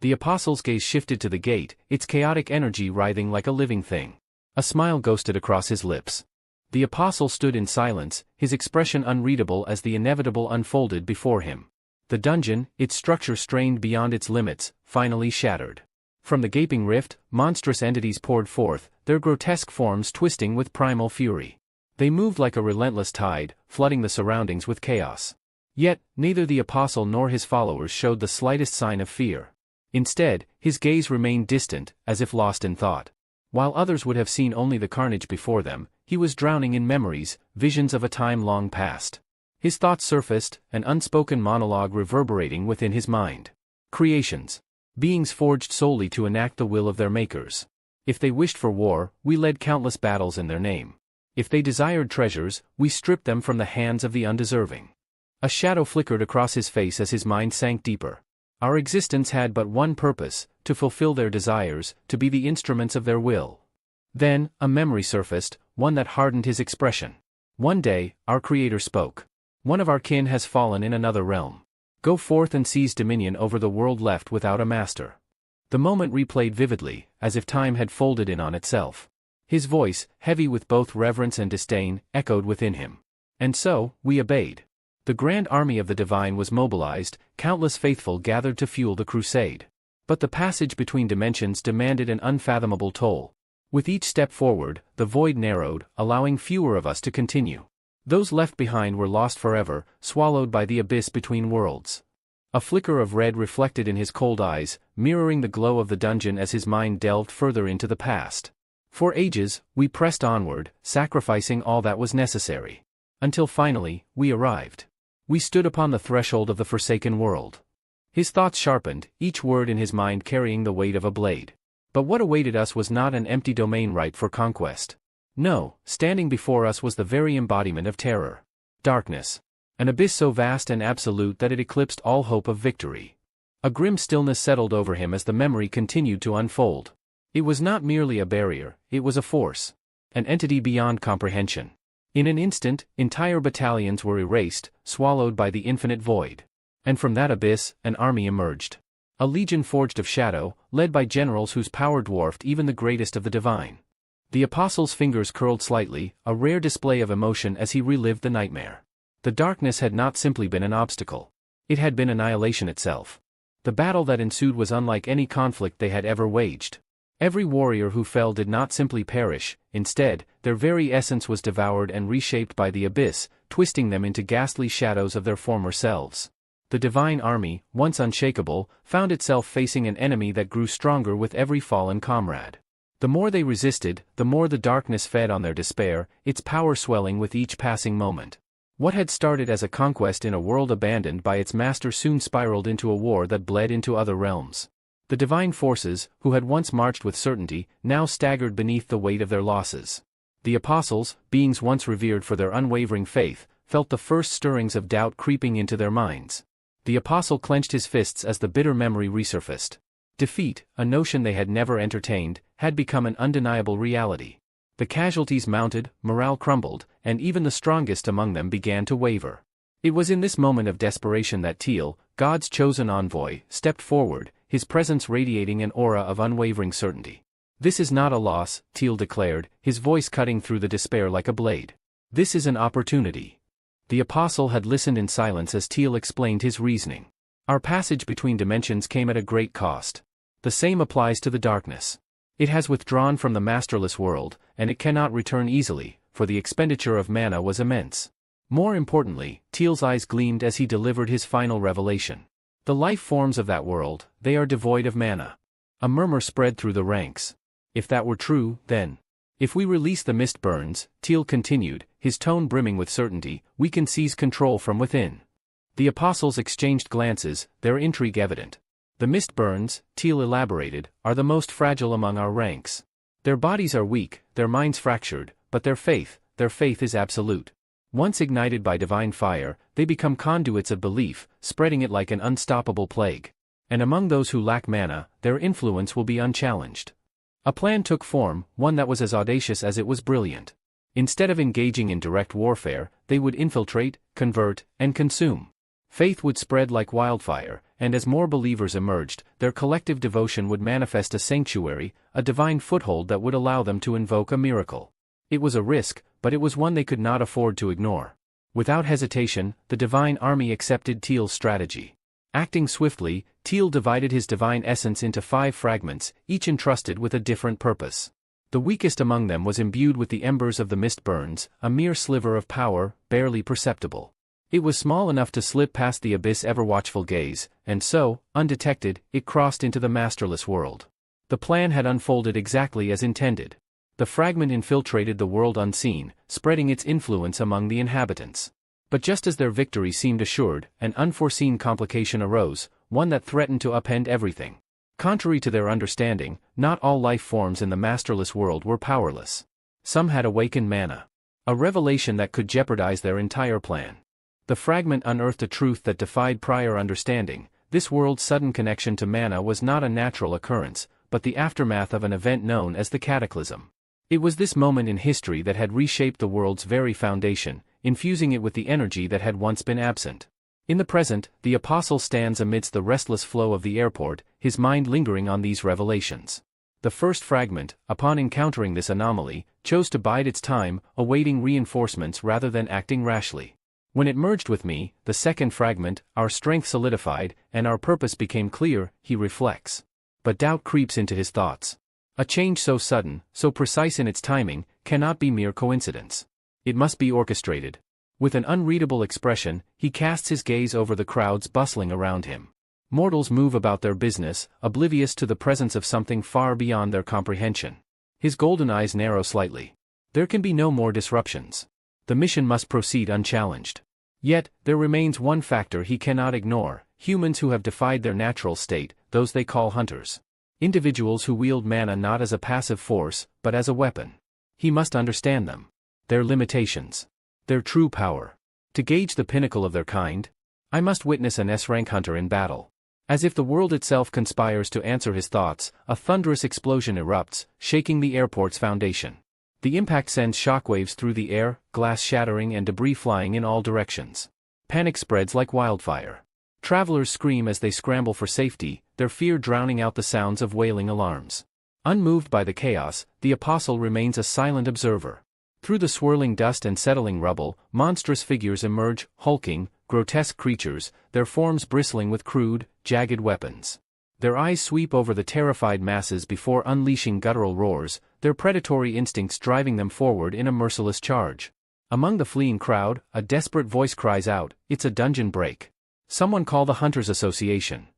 Speaker 1: The Apostle's gaze shifted to the gate, its chaotic energy writhing like a living thing. A smile ghosted across his lips. The Apostle stood in silence, his expression unreadable as the inevitable unfolded before him. The dungeon, its structure strained beyond its limits, finally shattered. From the gaping rift, monstrous entities poured forth, their grotesque forms twisting with primal fury. They moved like a relentless tide, flooding the surroundings with chaos. Yet, neither the Apostle nor his followers showed the slightest sign of fear. Instead, his gaze remained distant, as if lost in thought. While others would have seen only the carnage before them, he was drowning in memories, visions of a time long past. His thoughts surfaced, an unspoken monologue reverberating within his mind. Creations. Beings forged solely to enact the will of their makers. If they wished for war, we led countless battles in their name. If they desired treasures, we stripped them from the hands of the undeserving. A shadow flickered across his face as his mind sank deeper. Our existence had but one purpose, to fulfill their desires, to be the instruments of their will. Then, a memory surfaced, one that hardened his expression. One day, our Creator spoke. "One of our kin has fallen in another realm. Go forth and seize dominion over the world left without a master." The moment replayed vividly, as if time had folded in on itself. His voice, heavy with both reverence and disdain, echoed within him. And so, we obeyed. The grand army of the divine was mobilized, countless faithful gathered to fuel the crusade. But the passage between dimensions demanded an unfathomable toll. With each step forward, the void narrowed, allowing fewer of us to continue. Those left behind were lost forever, swallowed by the abyss between worlds. A flicker of red reflected in his cold eyes, mirroring the glow of the dungeon as his mind delved further into the past. For ages, we pressed onward, sacrificing all that was necessary. Until finally, we arrived. We stood upon the threshold of the forsaken world. His thoughts sharpened, each word in his mind carrying the weight of a blade. But what awaited us was not an empty domain ripe for conquest. No, standing before us was the very embodiment of terror. Darkness. An abyss so vast and absolute that it eclipsed all hope of victory. A grim stillness settled over him as the memory continued to unfold. It was not merely a barrier, it was a force. An entity beyond comprehension. In an instant, entire battalions were erased, swallowed by the infinite void. And from that abyss, an army emerged. A legion forged of shadow, led by generals whose power dwarfed even the greatest of the divine. The Apostle's fingers curled slightly, a rare display of emotion as he relived the nightmare. The darkness had not simply been an obstacle. It had been annihilation itself. The battle that ensued was unlike any conflict they had ever waged. Every warrior who fell did not simply perish, instead, their very essence was devoured and reshaped by the abyss, twisting them into ghastly shadows of their former selves. The divine army, once unshakable, found itself facing an enemy that grew stronger with every fallen comrade. The more they resisted, the more the darkness fed on their despair, its power swelling with each passing moment. What had started as a conquest in a world abandoned by its master soon spiraled into a war that bled into other realms. The divine forces, who had once marched with certainty, now staggered beneath the weight of their losses. The apostles, beings once revered for their unwavering faith, felt the first stirrings of doubt creeping into their minds. The apostle clenched his fists as the bitter memory resurfaced. Defeat, a notion they had never entertained, had become an undeniable reality. The casualties mounted, morale crumbled, and even the strongest among them began to waver. It was in this moment of desperation that Teal, God's chosen envoy, stepped forward, his presence radiating an aura of unwavering certainty. "This is not a loss," Teal declared, his voice cutting through the despair like a blade. "This is an opportunity." The apostle had listened in silence as Teal explained his reasoning. "Our passage between dimensions came at a great cost. The same applies to the darkness. It has withdrawn from the masterless world, and it cannot return easily, for the expenditure of mana was immense." More importantly, Teal's eyes gleamed as he delivered his final revelation. "The life forms of that world, they are devoid of mana." A murmur spread through the ranks. If that were true, then. "If we release the mist burns," Teal continued, his tone brimming with certainty, "we can seize control from within." The apostles exchanged glances, their intrigue evident. "The mist burns," Teal elaborated, "are the most fragile among our ranks. Their bodies are weak, their minds fractured, but their faith is absolute. Once ignited by divine fire, they become conduits of belief, spreading it like an unstoppable plague. And among those who lack mana, their influence will be unchallenged." A plan took form, one that was as audacious as it was brilliant. Instead of engaging in direct warfare, they would infiltrate, convert, and consume. Faith would spread like wildfire, and as more believers emerged, their collective devotion would manifest a sanctuary, a divine foothold that would allow them to invoke a miracle. It was a risk, but it was one they could not afford to ignore. Without hesitation, the divine army accepted Teal's strategy. Acting swiftly, Teal divided his divine essence into 5 fragments, each entrusted with a different purpose. The weakest among them was imbued with the embers of the mist burns, a mere sliver of power, barely perceptible. It was small enough to slip past the abyss' ever-watchful gaze, and so, undetected, it crossed into the masterless world. The plan had unfolded exactly as intended. The fragment infiltrated the world unseen, spreading its influence among the inhabitants. But just as their victory seemed assured, an unforeseen complication arose, one that threatened to upend everything. Contrary to their understanding, not all life forms in the masterless world were powerless. Some had awakened mana. A revelation that could jeopardize their entire plan. The fragment unearthed a truth that defied prior understanding. This world's sudden connection to mana was not a natural occurrence, but the aftermath of an event known as the Cataclysm. It was this moment in history that had reshaped the world's very foundation, infusing it with the energy that had once been absent. In the present, the apostle stands amidst the restless flow of the airport, his mind lingering on these revelations. The first fragment, upon encountering this anomaly, chose to bide its time, awaiting reinforcements rather than acting rashly. "When it merged with me, the second fragment, our strength solidified, and our purpose became clear," he reflects. But doubt creeps into his thoughts. A change so sudden, so precise in its timing, cannot be mere coincidence. It must be orchestrated. With an unreadable expression, he casts his gaze over the crowds bustling around him. Mortals move about their business, oblivious to the presence of something far beyond their comprehension. His golden eyes narrow slightly. There can be no more disruptions. The mission must proceed unchallenged. Yet, there remains one factor he cannot ignore: humans who have defied their natural state, those they call hunters. Individuals who wield mana not as a passive force, but as a weapon. He must understand them. Their limitations. Their true power. To gauge the pinnacle of their kind, I must witness an S-rank hunter in battle. As if the world itself conspires to answer his thoughts, a thunderous explosion erupts, shaking the airport's foundation. The impact sends shockwaves through the air, glass shattering and debris flying in all directions. Panic spreads like wildfire. Travelers scream as they scramble for safety, their fear drowning out the sounds of wailing alarms. Unmoved by the chaos, the apostle remains a silent observer. Through the swirling dust and settling rubble, monstrous figures emerge, hulking, grotesque creatures, their forms bristling with crude, jagged weapons. Their eyes sweep over the terrified masses before unleashing guttural roars, their predatory instincts driving them forward in a merciless charge. Among the fleeing crowd, a desperate voice cries out, "It's a dungeon break. Someone call the Hunters Association."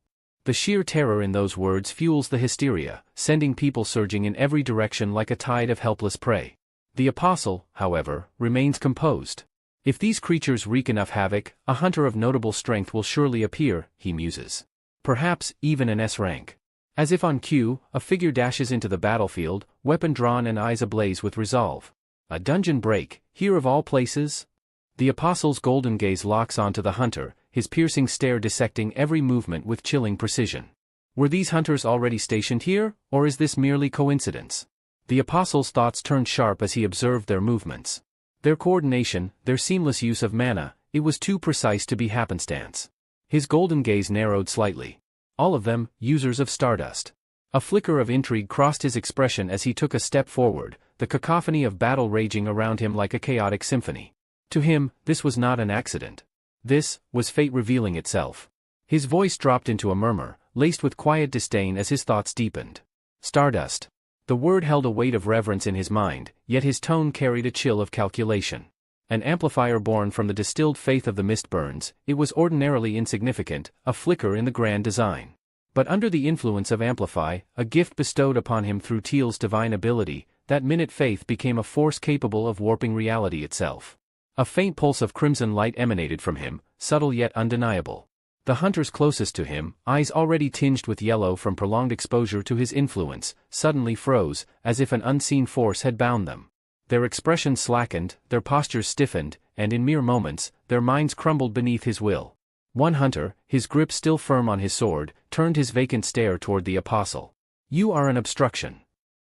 Speaker 1: The sheer terror in those words fuels the hysteria, sending people surging in every direction like a tide of helpless prey. The apostle, however, remains composed. If these creatures wreak enough havoc, a hunter of notable strength will surely appear, he muses. Perhaps, even an S-rank. As if on cue, a figure dashes into the battlefield, weapon drawn and eyes ablaze with resolve. A dungeon break, here of all places? The apostle's golden gaze locks onto the hunter, his piercing stare dissecting every movement with chilling precision. Were these hunters already stationed here, or is this merely coincidence? The apostle's thoughts turned sharp as he observed their movements. Their coordination, their seamless use of mana, it was too precise to be happenstance. His golden gaze narrowed slightly. All of them, users of stardust. A flicker of intrigue crossed his expression as he took a step forward, the cacophony of battle raging around him like a chaotic symphony. To him, this was not an accident. This was fate revealing itself. His voice dropped into a murmur, laced with quiet disdain as his thoughts deepened. Stardust. The word held a weight of reverence in his mind, yet his tone carried a chill of calculation. An amplifier born from the distilled faith of the mist burns, it was ordinarily insignificant, a flicker in the grand design. But under the influence of Amplify, a gift bestowed upon him through Teal's divine ability, that minute faith became a force capable of warping reality itself. A faint pulse of crimson light emanated from him, subtle yet undeniable. The hunters closest to him, eyes already tinged with yellow from prolonged exposure to his influence, suddenly froze, as if an unseen force had bound them. Their expressions slackened, their postures stiffened, and in mere moments, their minds crumbled beneath his will. One hunter, his grip still firm on his sword, turned his vacant stare toward the apostle. "You are an obstruction."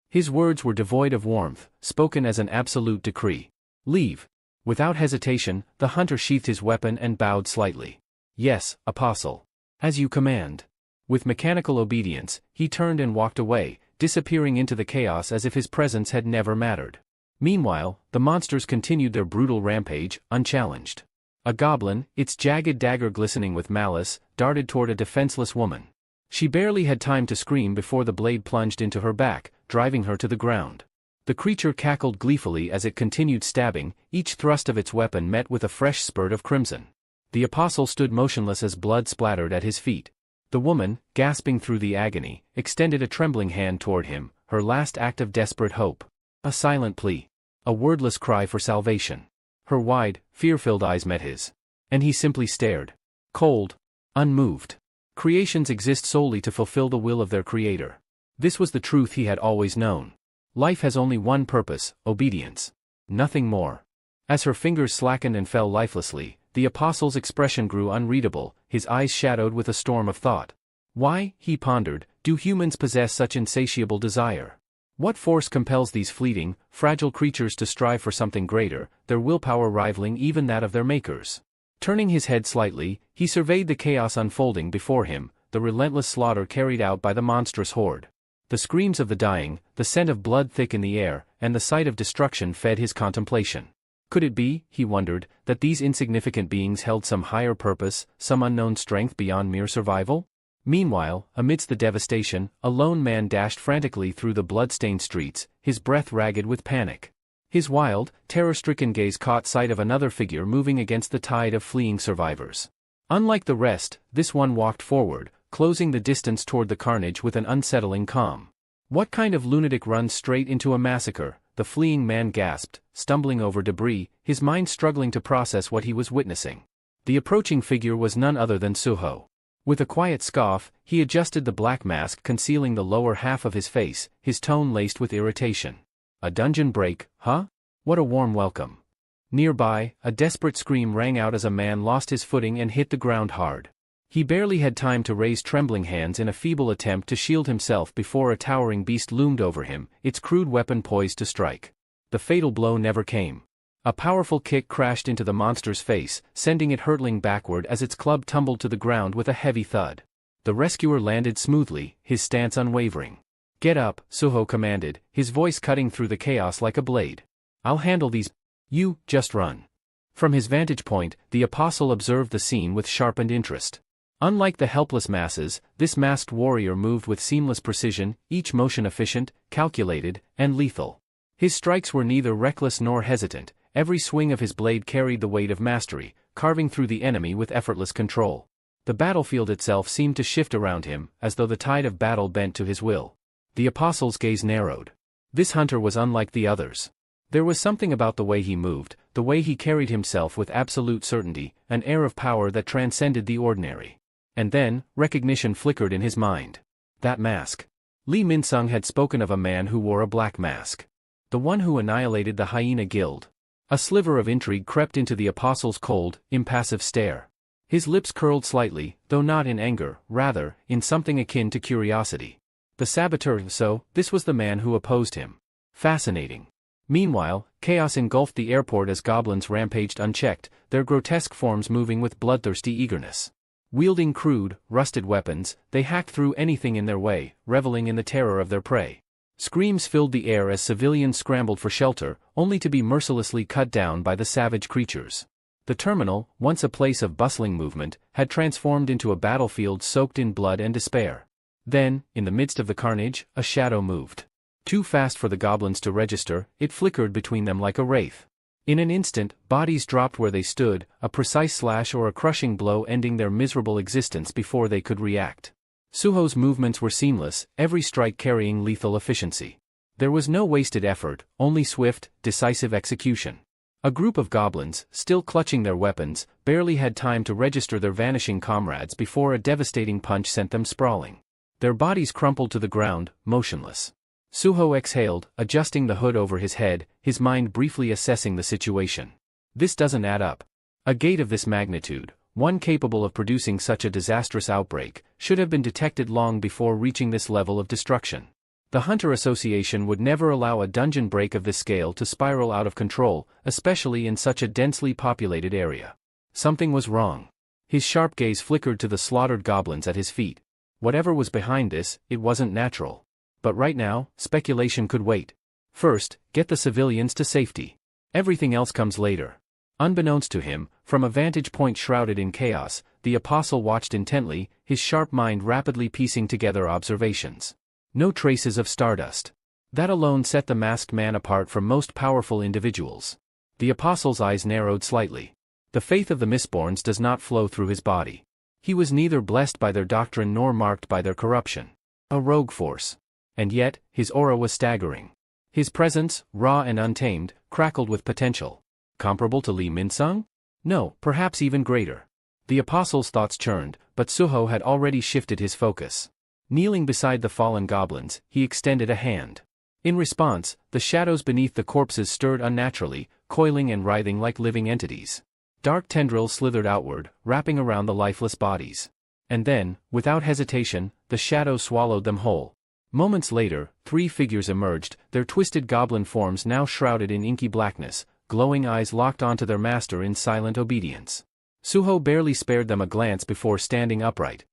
Speaker 1: His words were devoid of warmth, spoken as an absolute decree. "Leave." Without hesitation, the hunter sheathed his weapon and bowed slightly. "Yes, apostle. As you command." With mechanical obedience, he turned and walked away, disappearing into the chaos as if his presence had never mattered. Meanwhile, the monsters continued their brutal rampage, unchallenged. A goblin, its jagged dagger glistening with malice, darted toward a defenseless woman. She barely had time to scream before the blade plunged into her back, driving her to the ground. The creature cackled gleefully as it continued stabbing, each thrust of its weapon met with a fresh spurt of crimson. The apostle stood motionless as blood splattered at his feet. The woman, gasping through the agony, extended a trembling hand toward him, her last act of desperate hope. A silent plea. A wordless cry for salvation. Her wide, fear-filled eyes met his. And he simply stared. Cold. Unmoved. Creations exist solely to fulfill the will of their creator. This was the truth he had always known. Life has only one purpose, obedience. Nothing more. As her fingers slackened and fell lifelessly, the apostle's expression grew unreadable, his eyes shadowed with a storm of thought. Why, he pondered, do humans possess such insatiable desire? What force compels these fleeting, fragile creatures to strive for something greater, their willpower rivaling even that of their makers? Turning his head slightly, he surveyed the chaos unfolding before him, the relentless slaughter carried out by the monstrous horde. The screams of the dying, the scent of blood thick in the air, and the sight of destruction fed his contemplation. Could it be, he wondered, that these insignificant beings held some higher purpose, some unknown strength beyond mere survival? Meanwhile, amidst the devastation, a lone man dashed frantically through the blood-stained streets, his breath ragged with panic. His wild, terror-stricken gaze caught sight of another figure moving against the tide of fleeing survivors. Unlike the rest, this one walked forward, closing the distance toward the carnage with an unsettling calm. "What kind of lunatic runs straight into a massacre?" the fleeing man gasped, stumbling over debris, his mind struggling to process what he was witnessing. The approaching figure was none other than Suho. With a quiet scoff, he adjusted the black mask concealing the lower half of his face, his tone laced with irritation. "A dungeon break, huh? What a warm welcome." Nearby, a desperate scream rang out as a man lost his footing and hit the ground hard. He barely had time to raise trembling hands in a feeble attempt to shield himself before a towering beast loomed over him, its crude weapon poised to strike. The fatal blow never came. A powerful kick crashed into the monster's face, sending it hurtling backward as its club tumbled to the ground with a heavy thud. The rescuer landed smoothly, his stance unwavering. "Get up," Suho commanded, his voice cutting through the chaos like a blade. "I'll handle these. You, just run." From his vantage point, the apostle observed the scene with sharpened interest. Unlike the helpless masses, this masked warrior moved with seamless precision, each motion efficient, calculated, and lethal. His strikes were neither reckless nor hesitant. Every swing of his blade carried the weight of mastery, carving through the enemy with effortless control. The battlefield itself seemed to shift around him, as though the tide of battle bent to his will. The apostle's gaze narrowed. This hunter was unlike the others. There was something about the way he moved, the way he carried himself with absolute certainty, an air of power that transcended the ordinary. And then, recognition flickered in his mind. That mask. Lee Min-sung had spoken of a man who wore a black mask. The one who annihilated the Hyena Guild. A sliver of intrigue crept into the apostle's cold, impassive stare. His lips curled slightly, though not in anger, rather, in something akin to curiosity. The saboteur, so, this was the man who opposed him. Fascinating. Meanwhile, chaos engulfed the airport as goblins rampaged unchecked, their grotesque forms moving with bloodthirsty eagerness. Wielding crude, rusted weapons, they hacked through anything in their way, reveling in the terror of their prey. Screams filled the air as civilians scrambled for shelter, only to be mercilessly cut down by the savage creatures. The terminal, once a place of bustling movement, had transformed into a battlefield soaked in blood and despair. Then, in the midst of the carnage, a shadow moved. Too fast for the goblins to register, it flickered between them like a wraith. In an instant, bodies dropped where they stood, a precise slash or a crushing blow ending their miserable existence before they could react. Suho's movements were seamless, every strike carrying lethal efficiency. There was no wasted effort, only swift, decisive execution. A group of goblins, still clutching their weapons, barely had time to register their vanishing comrades before a devastating punch sent them sprawling. Their bodies crumpled to the ground, motionless. Suho exhaled, adjusting the hood over his head, his mind briefly assessing the situation. This doesn't add up. A gate of this magnitude, one capable of producing such a disastrous outbreak, should have been detected long before reaching this level of destruction. The Hunter Association would never allow a dungeon break of this scale to spiral out of control, especially in such a densely populated area. Something was wrong. His sharp gaze flickered to the slaughtered goblins at his feet. Whatever was behind this, it wasn't natural. But right now, speculation could wait. First, get the civilians to safety. Everything else comes later. Unbeknownst to him, from a vantage point shrouded in chaos, the apostle watched intently, his sharp mind rapidly piecing together observations. No traces of stardust. That alone set the masked man apart from most powerful individuals. The apostle's eyes narrowed slightly. The faith of the Mistborns does not flow through his body. He was neither blessed by their doctrine nor marked by their corruption. A rogue force. And yet, his aura was staggering. His presence, raw and untamed, crackled with potential. Comparable to Li Minsung? No, perhaps even greater. The apostle's thoughts churned, but Suho had already shifted his focus. Kneeling beside the fallen goblins, he extended a hand. In response, the shadows beneath the corpses stirred unnaturally, coiling and writhing like living entities. Dark tendrils slithered outward, wrapping around the lifeless bodies. And then, without hesitation, the shadows swallowed them whole. Moments later, 3 figures emerged, their twisted goblin forms now shrouded in inky blackness, glowing eyes locked onto their master in silent obedience. Suho barely spared them a glance before standing upright.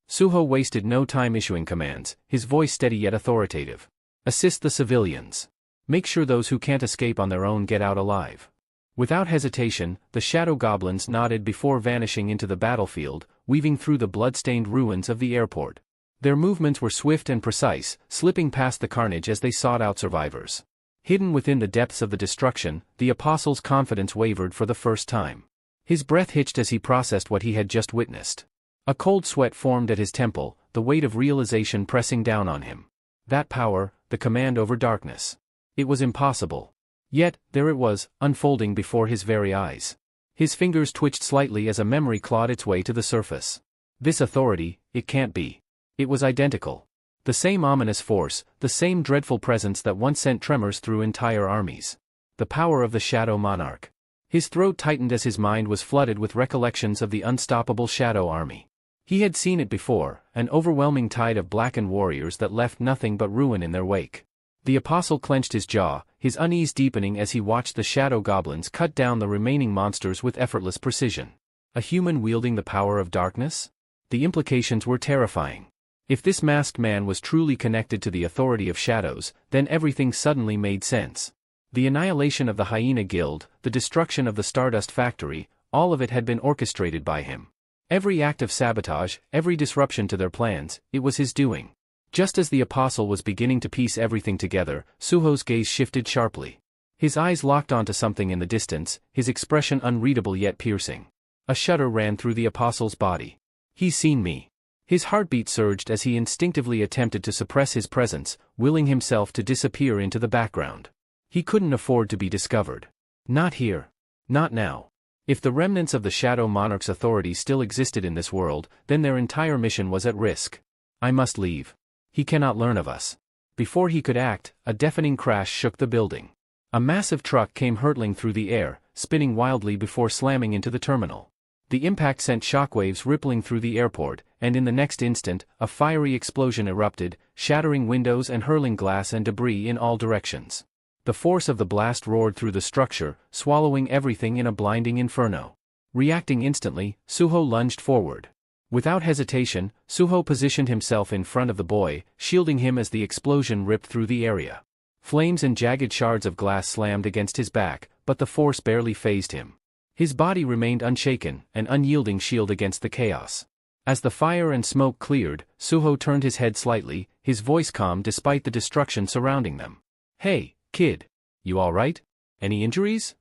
Speaker 1: Suho wasted no time issuing commands, his voice steady yet authoritative. Assist the civilians. Make sure those who can't escape on their own get out alive. Without hesitation, the shadow goblins nodded before vanishing into the battlefield, weaving through the blood-stained ruins of the airport. Their movements were swift and precise, slipping past the carnage as they sought out survivors. Hidden within the depths of the destruction, the apostle's confidence wavered for the first time. His breath hitched as he processed what he had just witnessed. A cold sweat formed at his temple, the weight of realization pressing down on him. That power, the command over darkness. It was impossible. Yet, there it was, unfolding before his very eyes. His fingers twitched slightly as a memory clawed its way to the surface. This authority, it can't be. It was identical. The same ominous force, the same dreadful presence that once sent tremors through entire armies. The power of the Shadow Monarch. His throat tightened as his mind was flooded with recollections of the unstoppable Shadow Army. He had seen it before, an overwhelming tide of blackened warriors that left nothing but ruin in their wake. The apostle clenched his jaw, his unease deepening as he watched the shadow goblins cut down the remaining monsters with effortless precision. A human wielding the power of darkness? The implications were terrifying. If this masked man was truly connected to the authority of shadows, then everything suddenly made sense. The annihilation of the Hyena Guild, the destruction of the Stardust Factory, all of it had been orchestrated by him. Every act of sabotage, every disruption to their plans, it was his doing. Just as the apostle was beginning to piece everything together, Suho's gaze shifted sharply. His eyes locked onto something in the distance, his expression unreadable yet piercing. A shudder ran through the apostle's body. He's seen me. His heartbeat surged as he instinctively attempted to suppress his presence, willing himself to disappear into the background. He couldn't afford to be discovered. Not here. Not now. If the remnants of the Shadow Monarch's authority still existed in this world, then their entire mission was at risk. I must leave. He cannot learn of us. Before he could act, a deafening crash shook the building. A massive truck came hurtling through the air, spinning wildly before slamming into the terminal. The impact sent shockwaves rippling through the airport, and in the next instant, a fiery explosion erupted, shattering windows and hurling glass and debris in all directions. The force of the blast roared through the structure, swallowing everything in a blinding inferno. Reacting instantly, Suho lunged forward. Without hesitation, Suho positioned himself in front of the boy, shielding him as the explosion ripped through the area. Flames and jagged shards of glass slammed against his back, but the force barely fazed him. His body remained unshaken, an unyielding shield against the chaos. As the fire and smoke cleared, Suho turned his head slightly, his voice calm despite the destruction surrounding them. "Hey, kid. You alright? Any injuries?"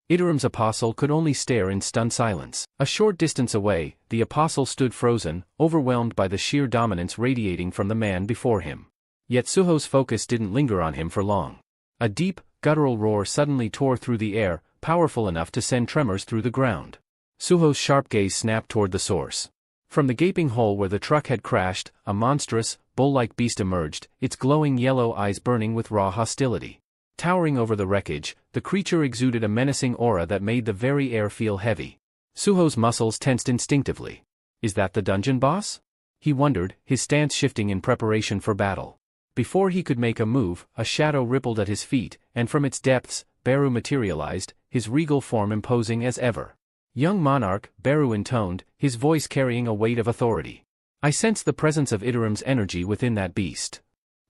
Speaker 1: Iterim's apostle could only stare in stunned silence. A short distance away, the apostle stood frozen, overwhelmed by the sheer dominance radiating from the man before him. Yet Suho's focus didn't linger on him for long. A deep, guttural roar suddenly tore through the air, powerful enough to send tremors through the ground. Suho's sharp gaze snapped toward the source. From the gaping hole where the truck had crashed, a monstrous, bull-like beast emerged, its glowing yellow eyes burning with raw hostility. Towering over the wreckage, the creature exuded a menacing aura that made the very air feel heavy. Suho's muscles tensed instinctively. Is that the dungeon boss? He wondered, his stance shifting in preparation for battle. Before he could make a move, a shadow rippled at his feet, and from its depths, Beru materialized, his regal form imposing as ever. "Young monarch," Beru intoned, his voice carrying a weight of authority. "I sense the presence of Iterim's energy within that beast."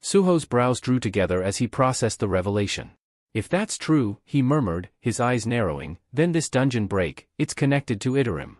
Speaker 1: Suho's brows drew together as he processed the revelation. "If that's true," he murmured, his eyes narrowing, "then this dungeon break, it's connected to Iterim."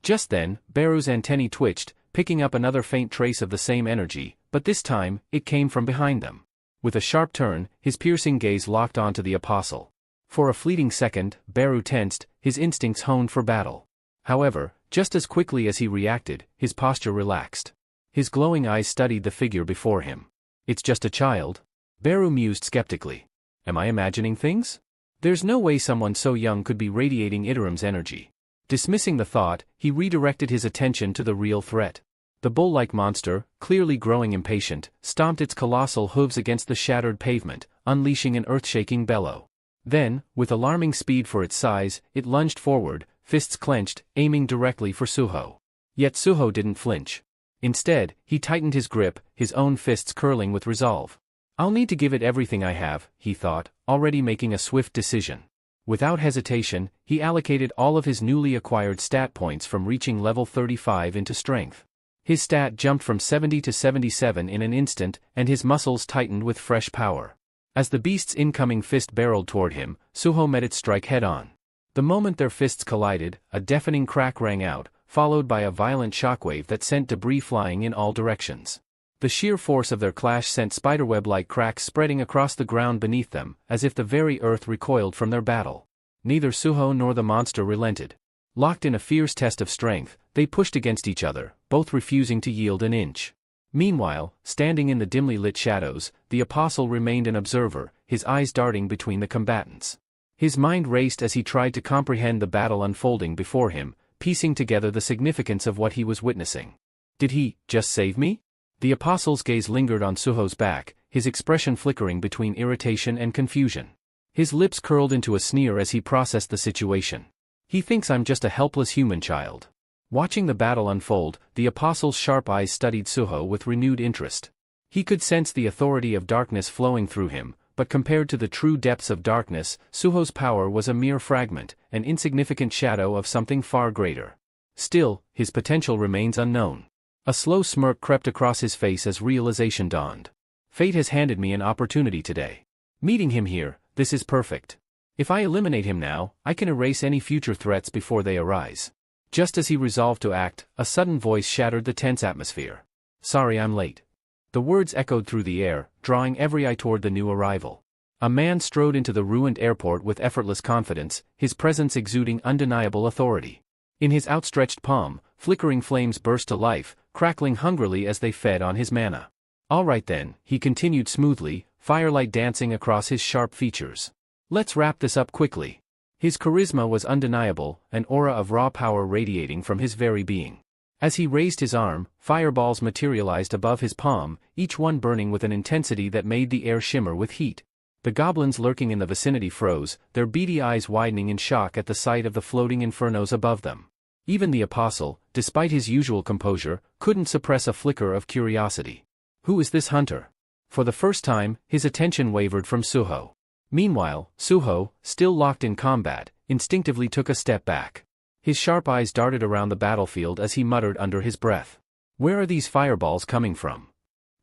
Speaker 1: Just then, Beru's antennae twitched, picking up another faint trace of the same energy, but this time, it came from behind them. With a sharp turn, his piercing gaze locked onto the apostle. For a fleeting second, Beru tensed, his instincts honed for battle. However, just as quickly as he reacted, his posture relaxed. His glowing eyes studied the figure before him. "It's just a child?" Beru mused skeptically. "Am I imagining things? There's no way someone so young could be radiating Iterim's energy." Dismissing the thought, he redirected his attention to the real threat. The bull-like monster, clearly growing impatient, stomped its colossal hooves against the shattered pavement, unleashing an earth-shaking bellow. Then, with alarming speed for its size, it lunged forward, fists clenched, aiming directly for Suho. Yet Suho didn't flinch. Instead, he tightened his grip, his own fists curling with resolve. "I'll need to give it everything I have," he thought, already making a swift decision. Without hesitation, he allocated all of his newly acquired stat points from reaching level 35 into strength. His stat jumped from 70 to 77 in an instant, and his muscles tightened with fresh power. As the beast's incoming fist barreled toward him, Suho met its strike head-on. The moment their fists collided, a deafening crack rang out, followed by a violent shockwave that sent debris flying in all directions. The sheer force of their clash sent spiderweb-like cracks spreading across the ground beneath them, as if the very earth recoiled from their battle. Neither Suho nor the monster relented. Locked in a fierce test of strength, they pushed against each other, both refusing to yield an inch. Meanwhile, standing in the dimly lit shadows, the apostle remained an observer, his eyes darting between the combatants. His mind raced as he tried to comprehend the battle unfolding before him, piecing together the significance of what he was witnessing. Did he just save me? The apostle's gaze lingered on Suho's back, his expression flickering between irritation and confusion. His lips curled into a sneer as he processed the situation. "He thinks I'm just a helpless human child." Watching the battle unfold, the apostle's sharp eyes studied Suho with renewed interest. He could sense the authority of darkness flowing through him, but compared to the true depths of darkness, Suho's power was a mere fragment, an insignificant shadow of something far greater. Still, his potential remains unknown. A slow smirk crept across his face as realization dawned. Fate has handed me an opportunity today. Meeting him here, this is perfect. If I eliminate him now, I can erase any future threats before they arise. Just as he resolved to act, a sudden voice shattered the tense atmosphere. "Sorry I'm late." The words echoed through the air, drawing every eye toward the new arrival. A man strode into the ruined airport with effortless confidence, his presence exuding undeniable authority. In his outstretched palm, flickering flames burst to life, crackling hungrily as they fed on his mana. "All right then," he continued smoothly, firelight dancing across his sharp features. "Let's wrap this up quickly." His charisma was undeniable, an aura of raw power radiating from his very being. As he raised his arm, fireballs materialized above his palm, each one burning with an intensity that made the air shimmer with heat. The goblins lurking in the vicinity froze, their beady eyes widening in shock at the sight of the floating infernos above them. Even the apostle, despite his usual composure, couldn't suppress a flicker of curiosity. Who is this hunter? For the first time, his attention wavered from Suho. Meanwhile, Suho, still locked in combat, instinctively took a step back. His sharp eyes darted around the battlefield as he muttered under his breath. Where are these fireballs coming from?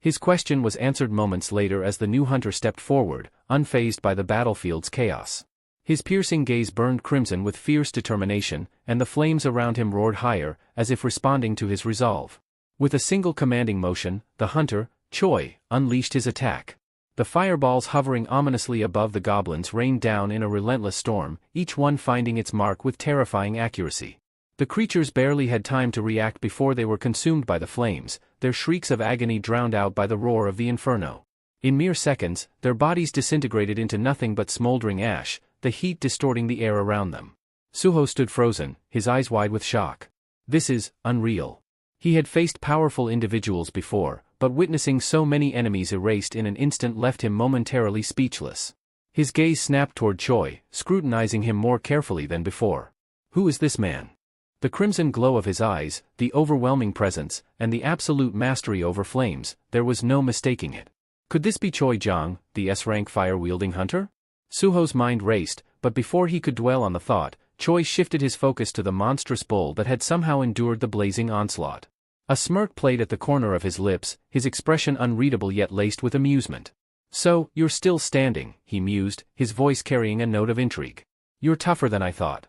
Speaker 1: His question was answered moments later as the new hunter stepped forward, unfazed by the battlefield's chaos. His piercing gaze burned crimson with fierce determination, and the flames around him roared higher, as if responding to his resolve. With a single commanding motion, the hunter, Choi, unleashed his attack. The fireballs hovering ominously above the goblins rained down in a relentless storm, each one finding its mark with terrifying accuracy. The creatures barely had time to react before they were consumed by the flames, their shrieks of agony drowned out by the roar of the inferno. In mere seconds, their bodies disintegrated into nothing but smoldering ash, the heat distorting the air around them. Suho stood frozen, his eyes wide with shock. This is unreal. He had faced powerful individuals before, but witnessing so many enemies erased in an instant left him momentarily speechless. His gaze snapped toward Choi, scrutinizing him more carefully than before. Who is this man? The crimson glow of his eyes, the overwhelming presence, and the absolute mastery over flames, there was no mistaking it. Could this be Choi Jang, the S-rank fire-wielding hunter? Suho's mind raced, but before he could dwell on the thought, Choi shifted his focus to the monstrous bull that had somehow endured the blazing onslaught. A smirk played at the corner of his lips, his expression unreadable yet laced with amusement. So, you're still standing, he mused, his voice carrying a note of intrigue. You're tougher than I thought.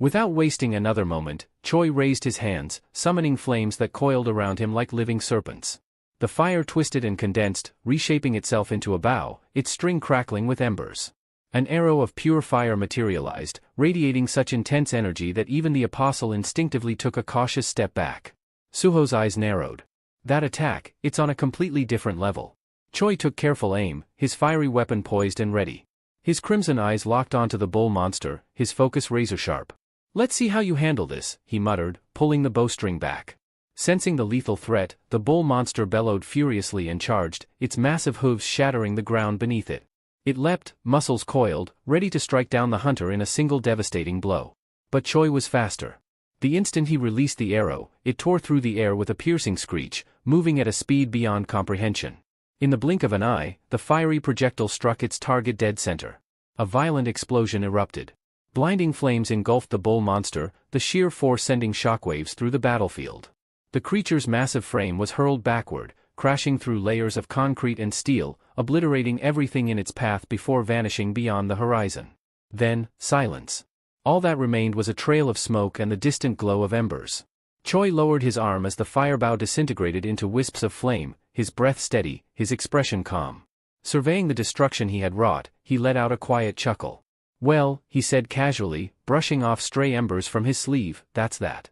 Speaker 1: Without wasting another moment, Choi raised his hands, summoning flames that coiled around him like living serpents. The fire twisted and condensed, reshaping itself into a bow, its string crackling with embers. An arrow of pure fire materialized, radiating such intense energy that even the apostle instinctively took a cautious step back. Suho's eyes narrowed. That attack, it's on a completely different level. Choi took careful aim, his fiery weapon poised and ready. His crimson eyes locked onto the bull monster, his focus razor-sharp. Let's see how you handle this, he muttered, pulling the bowstring back. Sensing the lethal threat, the bull monster bellowed furiously and charged, its massive hooves shattering the ground beneath it. It leapt, muscles coiled, ready to strike down the hunter in a single devastating blow. But Choi was faster. The instant he released the arrow, it tore through the air with a piercing screech, moving at a speed beyond comprehension. In the blink of an eye, the fiery projectile struck its target dead center. A violent explosion erupted. Blinding flames engulfed the bull monster, the sheer force sending shockwaves through the battlefield. The creature's massive frame was hurled backward, crashing through layers of concrete and steel, obliterating everything in its path before vanishing beyond the horizon. Then, silence. All that remained was a trail of smoke and the distant glow of embers. Choi lowered his arm as the firebow disintegrated into wisps of flame, his breath steady, his expression calm. Surveying the destruction he had wrought, he let out a quiet chuckle. Well, he said casually, brushing off stray embers from his sleeve, that's that.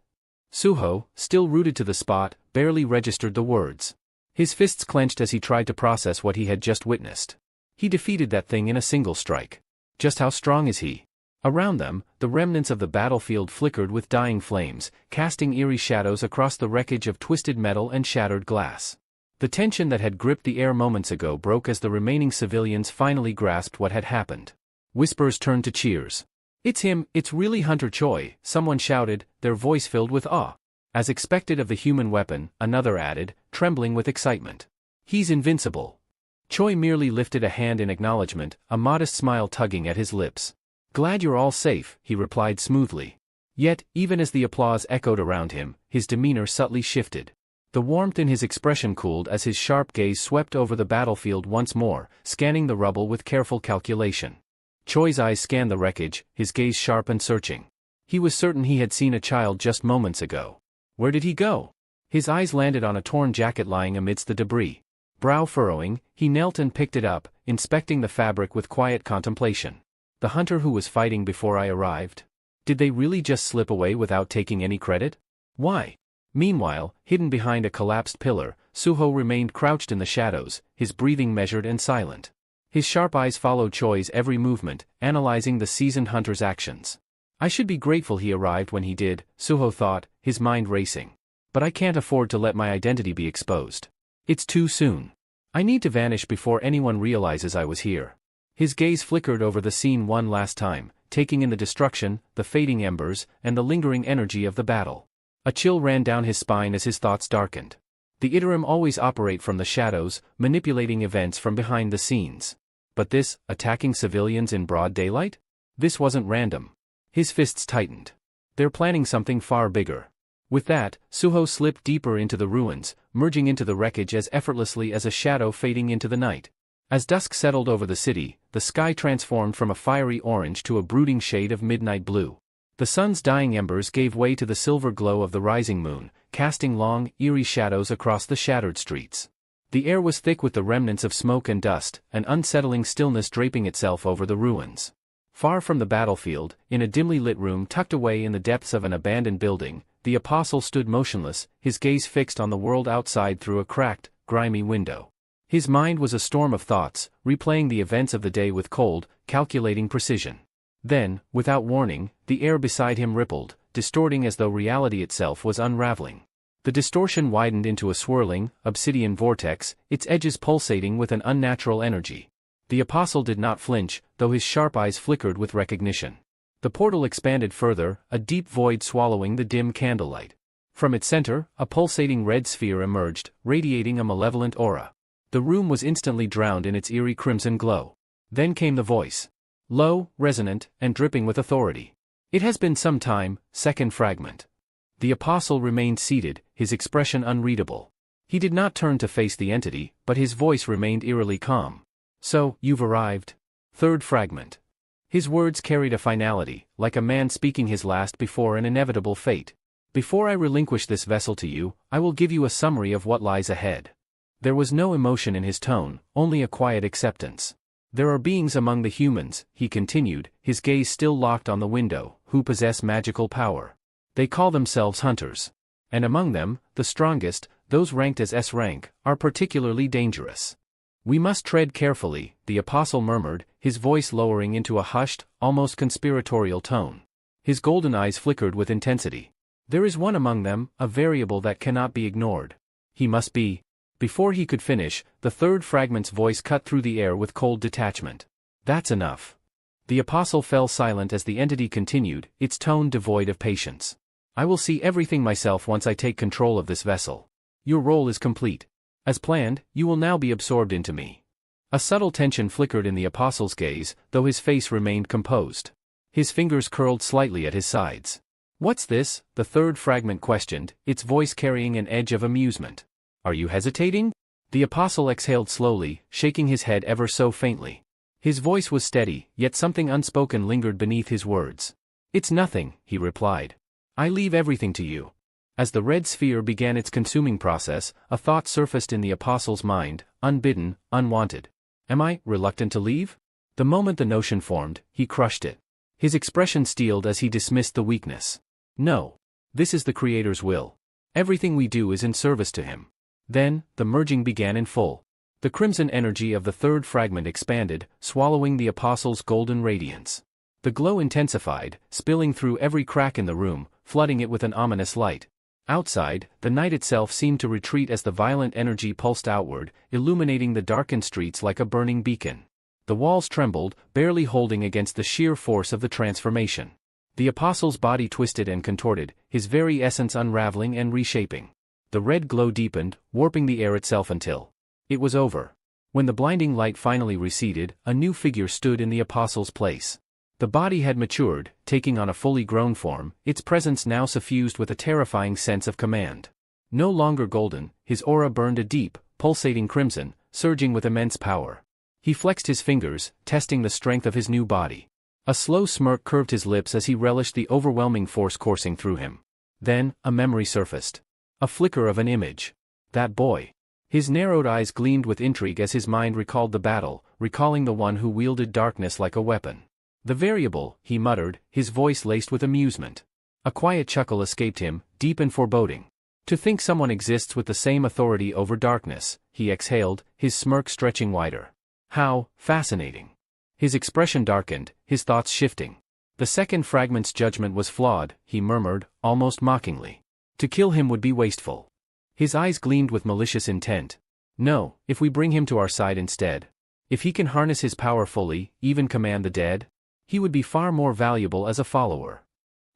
Speaker 1: Suho, still rooted to the spot, barely registered the words. His fists clenched as he tried to process what he had just witnessed. He defeated that thing in a single strike. Just how strong is he? Around them, the remnants of the battlefield flickered with dying flames, casting eerie shadows across the wreckage of twisted metal and shattered glass. The tension that had gripped the air moments ago broke as the remaining civilians finally grasped what had happened. Whispers turned to cheers. It's him, it's really Hunter Choi, someone shouted, their voice filled with awe. As expected of the human weapon, another added, trembling with excitement. He's invincible. Choi merely lifted a hand in acknowledgement, a modest smile tugging at his lips. Glad you're all safe, he replied smoothly. Yet, even as the applause echoed around him, his demeanor subtly shifted. The warmth in his expression cooled as his sharp gaze swept over the battlefield once more, scanning the rubble with careful calculation. Choi's eyes scanned the wreckage, his gaze sharp and searching. He was certain he had seen a child just moments ago. Where did he go? His eyes landed on a torn jacket lying amidst the debris. Brow furrowing, he knelt and picked it up, inspecting the fabric with quiet contemplation. The hunter who was fighting before I arrived? Did they really just slip away without taking any credit? Why? Meanwhile, hidden behind a collapsed pillar, Suho remained crouched in the shadows, his breathing measured and silent. His sharp eyes followed Choi's every movement, analyzing the seasoned hunter's actions. I should be grateful he arrived when he did, Suho thought, his mind racing. But I can't afford to let my identity be exposed. It's too soon. I need to vanish before anyone realizes I was here. His gaze flickered over the scene one last time, taking in the destruction, the fading embers, and the lingering energy of the battle. A chill ran down his spine as his thoughts darkened. The Iterum always operate from the shadows, manipulating events from behind the scenes. But this, attacking civilians in broad daylight? This wasn't random. His fists tightened. They're planning something far bigger. With that, Suho slipped deeper into the ruins, merging into the wreckage as effortlessly as a shadow fading into the night. As dusk settled over the city, the sky transformed from a fiery orange to a brooding shade of midnight blue. The sun's dying embers gave way to the silver glow of the rising moon, casting long, eerie shadows across the shattered streets. The air was thick with the remnants of smoke and dust, an unsettling stillness draping itself over the ruins. Far from the battlefield, in a dimly lit room tucked away in the depths of an abandoned building, the apostle stood motionless, his gaze fixed on the world outside through a cracked, grimy window. His mind was a storm of thoughts, replaying the events of the day with cold, calculating precision. Then, without warning, the air beside him rippled, distorting as though reality itself was unraveling. The distortion widened into a swirling, obsidian vortex, its edges pulsating with an unnatural energy. The apostle did not flinch, though his sharp eyes flickered with recognition. The portal expanded further, a deep void swallowing the dim candlelight. From its center, a pulsating red sphere emerged, radiating a malevolent aura. The room was instantly drowned in its eerie crimson glow. Then came the voice. Low, resonant, and dripping with authority. It has been some time, second fragment. The apostle remained seated, his expression unreadable. He did not turn to face the entity, but his voice remained eerily calm. So, you've arrived? Third fragment. His words carried a finality, like a man speaking his last before an inevitable fate. Before I relinquish this vessel to you, I will give you a summary of what lies ahead. There was no emotion in his tone, only a quiet acceptance. There are beings among the humans, he continued, his gaze still locked on the window, who possess magical power. They call themselves hunters. And among them, the strongest, those ranked as S rank, are particularly dangerous. We must tread carefully, the apostle murmured, his voice lowering into a hushed, almost conspiratorial tone. His golden eyes flickered with intensity. There is one among them, a variable that cannot be ignored. He must be. Before he could finish, the third fragment's voice cut through the air with cold detachment. That's enough. The apostle fell silent as the entity continued, its tone devoid of patience. I will see everything myself once I take control of this vessel. Your role is complete. As planned, you will now be absorbed into me. A subtle tension flickered in the apostle's gaze, though his face remained composed. His fingers curled slightly at his sides. What's this? The third fragment questioned, its voice carrying an edge of amusement. Are you hesitating? The apostle exhaled slowly, shaking his head ever so faintly. His voice was steady, yet something unspoken lingered beneath his words. It's nothing, he replied. I leave everything to you. As the red sphere began its consuming process, a thought surfaced in the apostle's mind, unbidden, unwanted. Am I reluctant to leave? The moment the notion formed, he crushed it. His expression steeled as he dismissed the weakness. No. This is the Creator's will. Everything we do is in service to him. Then, the merging began in full. The crimson energy of the third fragment expanded, swallowing the apostle's golden radiance. The glow intensified, spilling through every crack in the room, flooding it with an ominous light. Outside, the night itself seemed to retreat as the violent energy pulsed outward, illuminating the darkened streets like a burning beacon. The walls trembled, barely holding against the sheer force of the transformation. The apostle's body twisted and contorted, his very essence unraveling and reshaping. The red glow deepened, warping the air itself until it was over. When the blinding light finally receded, a new figure stood in the apostle's place. The body had matured, taking on a fully grown form, its presence now suffused with a terrifying sense of command. No longer golden, his aura burned a deep, pulsating crimson, surging with immense power. He flexed his fingers, testing the strength of his new body. A slow smirk curved his lips as he relished the overwhelming force coursing through him. Then, a memory surfaced. A flicker of an image. That boy. His narrowed eyes gleamed with intrigue as his mind recalled the battle, recalling the one who wielded darkness like a weapon. The variable, he muttered, his voice laced with amusement. A quiet chuckle escaped him, deep and foreboding. To think someone exists with the same authority over darkness, he exhaled, his smirk stretching wider. How fascinating. His expression darkened, his thoughts shifting. The second fragment's judgment was flawed, he murmured, almost mockingly. To kill him would be wasteful. His eyes gleamed with malicious intent. No, if we bring him to our side instead. If he can harness his power fully, even command the dead, he would be far more valuable as a follower.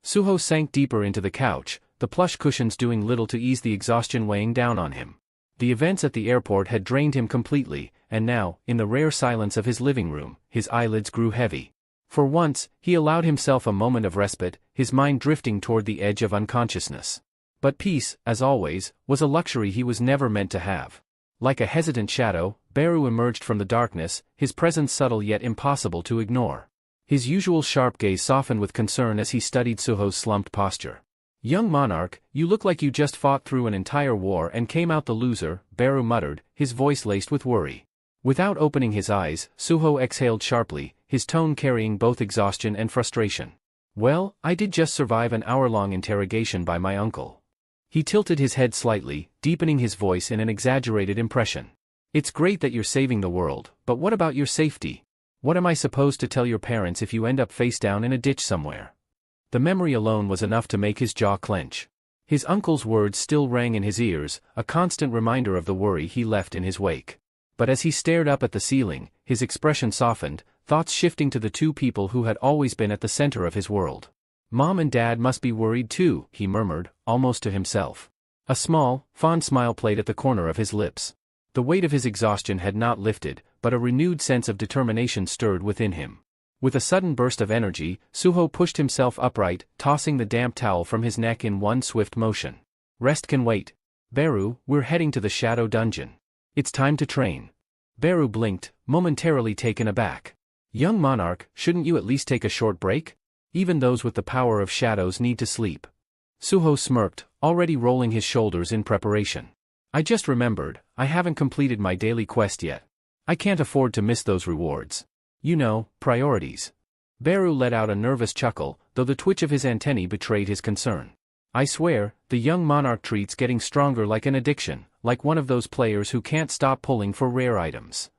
Speaker 1: Suho sank deeper into the couch, the plush cushions doing little to ease the exhaustion weighing down on him. The events at the airport had drained him completely, and now, in the rare silence of his living room, his eyelids grew heavy. For once, he allowed himself a moment of respite, his mind drifting toward the edge of unconsciousness. But peace, as always, was a luxury he was never meant to have. Like a hesitant shadow, Beru emerged from the darkness, his presence subtle yet impossible to ignore. His usual sharp gaze softened with concern as he studied Suho's slumped posture. "Young monarch, you look like you just fought through an entire war and came out the loser," Beru muttered, his voice laced with worry. Without opening his eyes, Suho exhaled sharply, his tone carrying both exhaustion and frustration. "Well, I did just survive an hour-long interrogation by my uncle." He tilted his head slightly, deepening his voice in an exaggerated impression. "It's great that you're saving the world, but what about your safety? What am I supposed to tell your parents if you end up face down in a ditch somewhere?" The memory alone was enough to make his jaw clench. His uncle's words still rang in his ears, a constant reminder of the worry he left in his wake. But as he stared up at the ceiling, his expression softened, thoughts shifting to the two people who had always been at the center of his world. "Mom and Dad must be worried too," he murmured, almost to himself. A small, fond smile played at the corner of his lips. The weight of his exhaustion had not lifted, but a renewed sense of determination stirred within him. With a sudden burst of energy, Suho pushed himself upright, tossing the damp towel from his neck in one swift motion. "Rest can wait. Beru, we're heading to the Shadow Dungeon. It's time to train." Beru blinked, momentarily taken aback. "Young monarch, shouldn't you at least take a short break? Even those with the power of shadows need to sleep." Suho smirked, already rolling his shoulders in preparation. "I just remembered, I haven't completed my daily quest yet. I can't afford to miss those rewards. You know, priorities." Beru let out a nervous chuckle, though the twitch of his antennae betrayed his concern. "I swear, the young monarch treat's getting stronger like an addiction, like one of those players who can't stop pulling for rare items."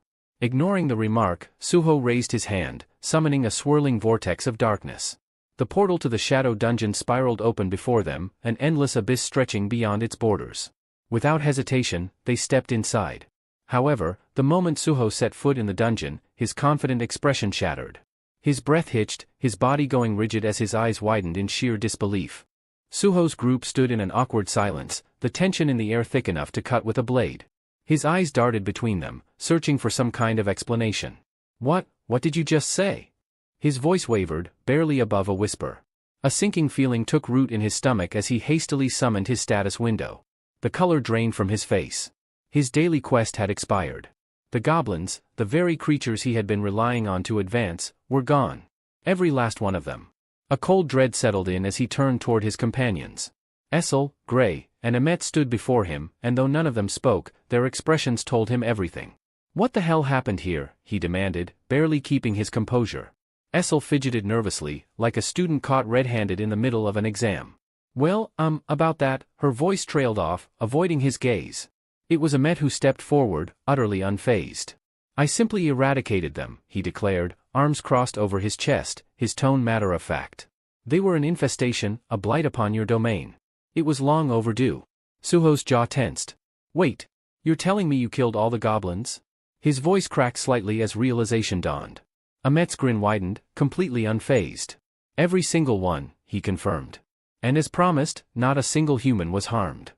Speaker 1: Ignoring the remark, Suho raised his hand, summoning a swirling vortex of darkness. The portal to the Shadow Dungeon spiraled open before them, an endless abyss stretching beyond its borders. Without hesitation, they stepped inside. However, the moment Suho set foot in the dungeon, his confident expression shattered. His breath hitched, his body going rigid as his eyes widened in sheer disbelief. Suho's group stood in an awkward silence, the tension in the air thick enough to cut with a blade. His eyes darted between them, searching for some kind of explanation. What did you just say?" His voice wavered, barely above a whisper. A sinking feeling took root in his stomach as he hastily summoned his status window. The color drained from his face. His daily quest had expired. The goblins, the very creatures he had been relying on to advance, were gone. Every last one of them. A cold dread settled in as he turned toward his companions. Essel, Gray, and Emmet stood before him, and though none of them spoke, their expressions told him everything. "What the hell happened here?" he demanded, barely keeping his composure. Essel fidgeted nervously, like a student caught red-handed in the middle of an exam. "Well, about that," her voice trailed off, avoiding his gaze. It was Emmet who stepped forward, utterly unfazed. "I simply eradicated them," he declared, arms crossed over his chest, his tone matter-of-fact. "They were an infestation, a blight upon your domain. It was long overdue." Suho's jaw tensed. "Wait, you're telling me you killed all the goblins?" His voice cracked slightly as realization dawned. Emmet's grin widened, completely unfazed. "Every single one," he confirmed. "And as promised, not a single human was harmed."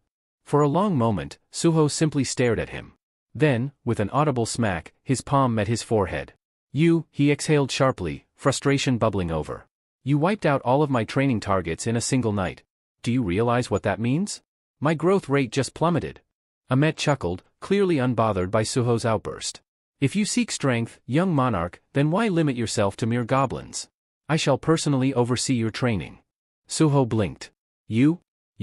Speaker 1: For a long moment, Suho simply stared at him. Then, with an audible smack, his palm met his forehead. He exhaled sharply, frustration bubbling over. "You wiped out all of my training targets in a single night. Do you realize what that means? My growth rate just plummeted." Emmet chuckled, clearly unbothered by Suho's outburst. "If you seek strength, young monarch, then why limit yourself to mere goblins? I shall personally oversee your training." Suho blinked. You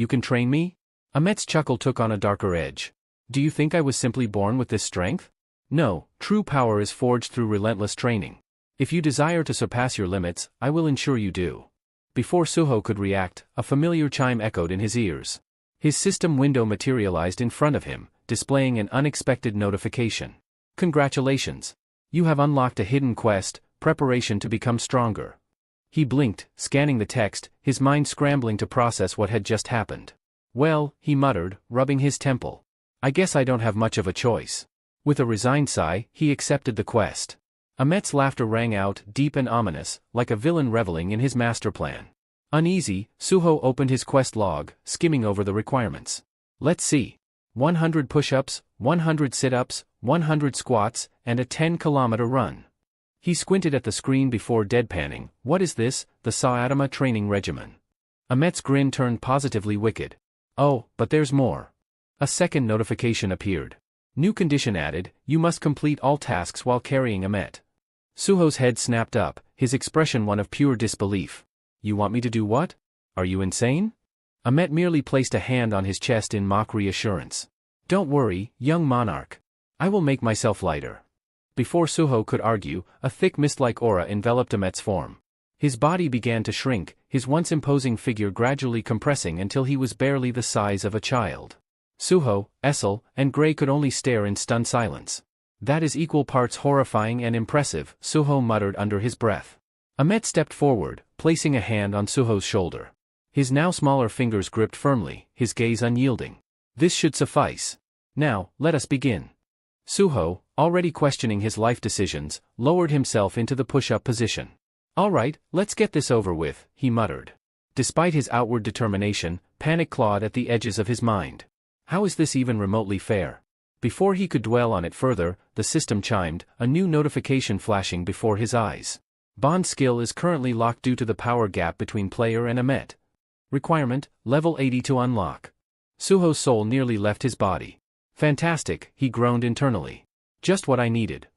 Speaker 1: can train me?" Emmet's chuckle took on a darker edge. "Do you think I was simply born with this strength? No, true power is forged through relentless training. If you desire to surpass your limits, I will ensure you do." Before Suho could react, a familiar chime echoed in his ears. His system window materialized in front of him, displaying an unexpected notification. "Congratulations. You have unlocked a hidden quest, preparation to become stronger." He blinked, scanning the text, his mind scrambling to process what had just happened. "Well," he muttered, rubbing his temple. "I guess I don't have much of a choice." With a resigned sigh, he accepted the quest. Emmet's laughter rang out, deep and ominous, like a villain reveling in his master plan. Uneasy, Suho opened his quest log, skimming over the requirements. "Let's see. 100 push-ups, 100 sit-ups, 100 squats, and a 10-kilometer run." He squinted at the screen before deadpanning. "What is this, the Saatama training regimen? Ahmet's grin turned positively wicked. Oh, but there's more. A second notification appeared. New condition added, you must complete all tasks while carrying Ahmet. Suho's head snapped up, his expression one of pure disbelief. You want me to do what? Are you insane? Ahmet merely placed a hand on his chest in mock reassurance. Don't worry, young monarch. I will make myself lighter. Before Suho could argue, a thick mist-like aura enveloped Ahmet's form. His body began to shrink, his once imposing figure gradually compressing until he was barely the size of a child. Suho, Essel, and Gray could only stare in stunned silence. That is equal parts horrifying and impressive, Suho muttered under his breath. Ahmet stepped forward, placing a hand on Suho's shoulder. His now smaller fingers gripped firmly, his gaze unyielding. This should suffice. Now, let us begin. Suho, already questioning his life decisions, lowered himself into the push-up position. All right, let's get this over with, he muttered. Despite his outward determination, panic clawed at the edges of his mind. How is this even remotely fair? Before he could dwell on it further, the system chimed, a new notification flashing before his eyes. Bond skill is currently locked due to the power gap between player and Ahmet. Requirement, level 80 to unlock. Suho's soul nearly left his body. Fantastic, he groaned internally. Just what I needed.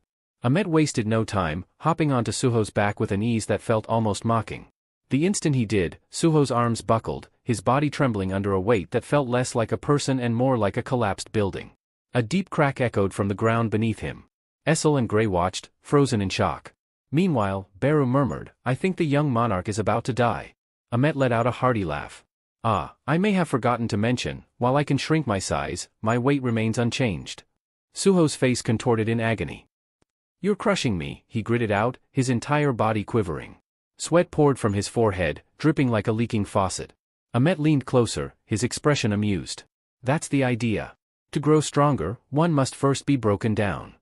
Speaker 1: Ahmet wasted no time, hopping onto Suho's back with an ease that felt almost mocking. The instant he did, Suho's arms buckled, his body trembling under a weight that felt less like a person and more like a collapsed building. A deep crack echoed from the ground beneath him. Essel and Gray watched, frozen in shock. Meanwhile, Beru murmured, I think the young monarch is about to die. Ahmet let out a hearty laugh. Ah, I may have forgotten to mention, while I can shrink my size, my weight remains unchanged. Suho's face contorted in agony. You're crushing me, he gritted out, his entire body quivering. Sweat poured from his forehead, dripping like a leaking faucet. Ahmet leaned closer, his expression amused. That's the idea. To grow stronger, one must first be broken down.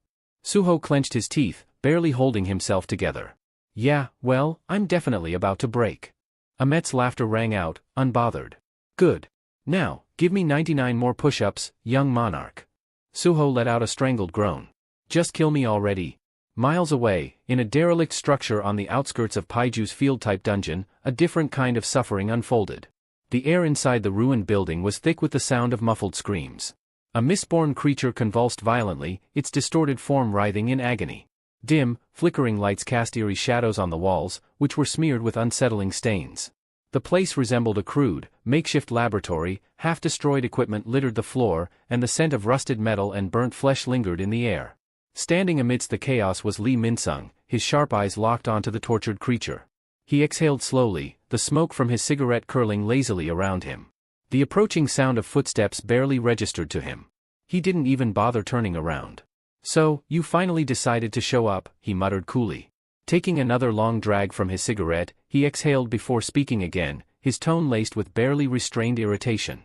Speaker 1: Suho clenched his teeth, barely holding himself together. Yeah, well, I'm definitely about to break. Ahmet's laughter rang out, unbothered. Good. Now, give me 99 more push-ups, young monarch. Suho let out a strangled groan. Just kill me already. Miles away, in a derelict structure on the outskirts of Paiju's field-type dungeon, a different kind of suffering unfolded. The air inside the ruined building was thick with the sound of muffled screams. A mistborn creature convulsed violently, its distorted form writhing in agony. Dim, flickering lights cast eerie shadows on the walls, which were smeared with unsettling stains. The place resembled a crude, makeshift laboratory, half-destroyed equipment littered the floor, and the scent of rusted metal and burnt flesh lingered in the air. Standing amidst the chaos was Lee Min-sung, his sharp eyes locked onto the tortured creature. He exhaled slowly, the smoke from his cigarette curling lazily around him. The approaching sound of footsteps barely registered to him. He didn't even bother turning around. So, you finally decided to show up, he muttered coolly. Taking another long drag from his cigarette, he exhaled before speaking again, his tone laced with barely restrained irritation.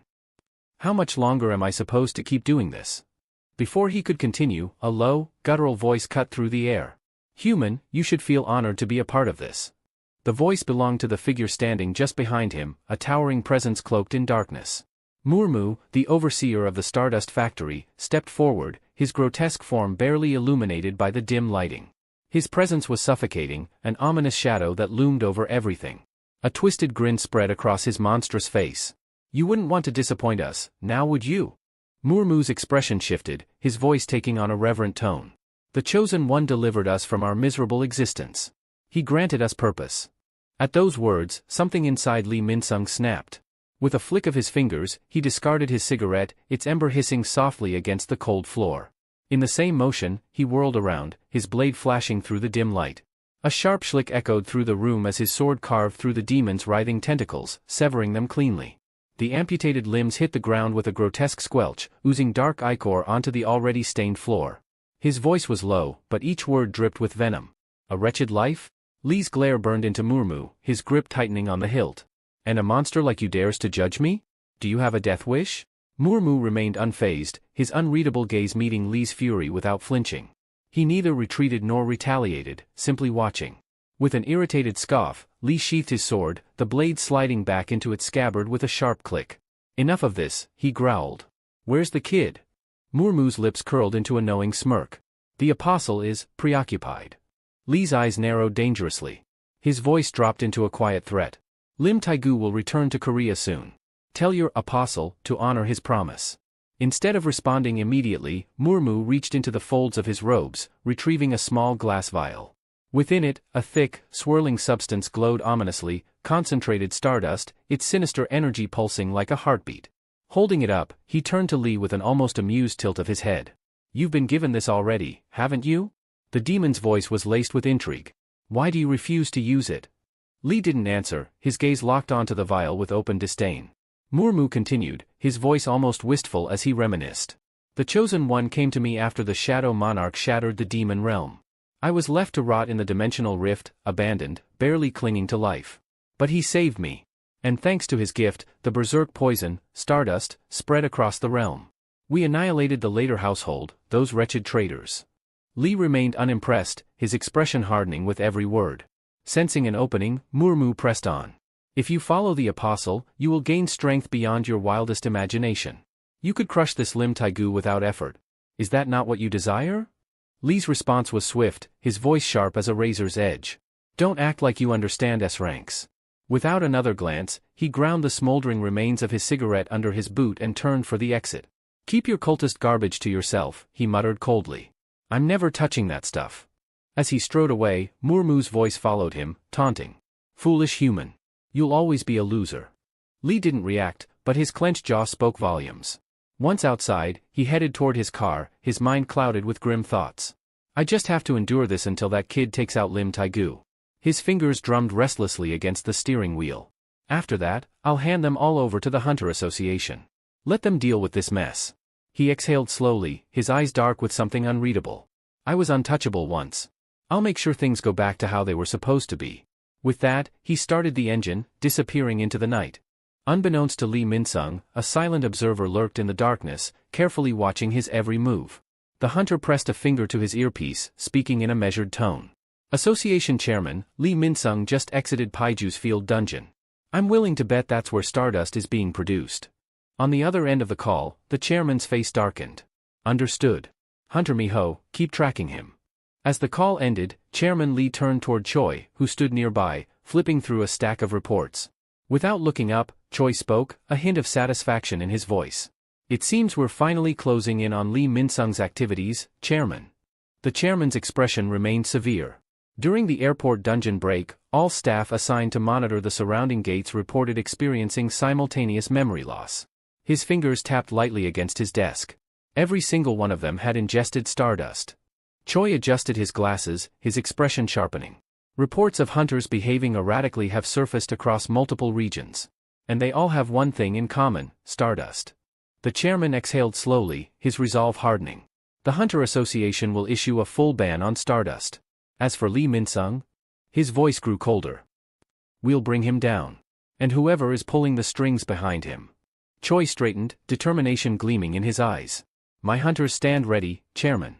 Speaker 1: How much longer am I supposed to keep doing this? Before he could continue, a low, guttural voice cut through the air. Human, you should feel honored to be a part of this. The voice belonged to the figure standing just behind him, a towering presence cloaked in darkness. Murmu, the overseer of the Stardust Factory, stepped forward, his grotesque form barely illuminated by the dim lighting. His presence was suffocating, an ominous shadow that loomed over everything. A twisted grin spread across his monstrous face. You wouldn't want to disappoint us, now would you? Murmu's expression shifted, his voice taking on a reverent tone. The Chosen One delivered us from our miserable existence. He granted us purpose. At those words, something inside Lee Min-sung snapped. With a flick of his fingers, he discarded his cigarette, its ember hissing softly against the cold floor. In the same motion, he whirled around, his blade flashing through the dim light. A sharp shlick echoed through the room as his sword carved through the demon's writhing tentacles, severing them cleanly. The amputated limbs hit the ground with a grotesque squelch, oozing dark ichor onto the already stained floor. His voice was low, but each word dripped with venom. A wretched life? Lee's glare burned into Murmu, his grip tightening on the hilt. And a monster like you dares to judge me? Do you have a death wish? Murmu remained unfazed, his unreadable gaze meeting Lee's fury without flinching. He neither retreated nor retaliated, simply watching. With an irritated scoff, Lee sheathed his sword, the blade sliding back into its scabbard with a sharp click. Enough of this, he growled. Where's the kid? Murmu's lips curled into a knowing smirk. The apostle is preoccupied. Lee's eyes narrowed dangerously. His voice dropped into a quiet threat. Lim Taegu will return to Korea soon. Tell your apostle to honor his promise. Instead of responding immediately, Murmu reached into the folds of his robes, retrieving a small glass vial. Within it, a thick, swirling substance glowed ominously, concentrated stardust, its sinister energy pulsing like a heartbeat. Holding it up, he turned to Lee with an almost amused tilt of his head. You've been given this already, haven't you? The demon's voice was laced with intrigue. Why do you refuse to use it? Lee didn't answer, his gaze locked onto the vial with open disdain. Murmu continued, his voice almost wistful as he reminisced. The Chosen One came to me after the Shadow Monarch shattered the demon realm. I was left to rot in the dimensional rift, abandoned, barely clinging to life. But he saved me. And thanks to his gift, the berserk poison, stardust, spread across the realm. We annihilated the later household, those wretched traitors. Lee remained unimpressed, his expression hardening with every word. Sensing an opening, Murmu pressed on. If you follow the apostle, you will gain strength beyond your wildest imagination. You could crush this Lim Taegu without effort. Is that not what you desire? Lee's response was swift, his voice sharp as a razor's edge. Don't act like you understand S ranks. Without another glance, he ground the smoldering remains of his cigarette under his boot and turned for the exit. Keep your cultist garbage to yourself, he muttered coldly. I'm never touching that stuff. As he strode away, Murmu's voice followed him, taunting. Foolish human. You'll always be a loser. Lee didn't react, but his clenched jaw spoke volumes. Once outside, he headed toward his car, his mind clouded with grim thoughts. I just have to endure this until that kid takes out Lim Taegu. His fingers drummed restlessly against the steering wheel. After that, I'll hand them all over to the Hunter Association. Let them deal with this mess. He exhaled slowly, his eyes dark with something unreadable. I was untouchable once. I'll make sure things go back to how they were supposed to be. With that, he started the engine, disappearing into the night. Unbeknownst to Lee Min-sung, a silent observer lurked in the darkness, carefully watching his every move. The hunter pressed a finger to his earpiece, speaking in a measured tone. Association Chairman, Lee Min-sung just exited Paiju's field dungeon. I'm willing to bet that's where stardust is being produced. On the other end of the call, the chairman's face darkened. Understood. Hunter Miho, keep tracking him. As the call ended, Chairman Lee turned toward Choi, who stood nearby, flipping through a stack of reports. Without looking up, Choi spoke, a hint of satisfaction in his voice. It seems we're finally closing in on Lee Min-sung's activities, Chairman. The chairman's expression remained severe. During the airport dungeon break, all staff assigned to monitor the surrounding gates reported experiencing simultaneous memory loss. His fingers tapped lightly against his desk. Every single one of them had ingested stardust. Choi adjusted his glasses, his expression sharpening. Reports of hunters behaving erratically have surfaced across multiple regions. And they all have one thing in common, stardust. The chairman exhaled slowly, his resolve hardening. The Hunter Association will issue a full ban on stardust. As for Lee Min-sung, his voice grew colder. We'll bring him down. And whoever is pulling the strings behind him. Choi straightened, determination gleaming in his eyes. My hunters stand ready, Chairman.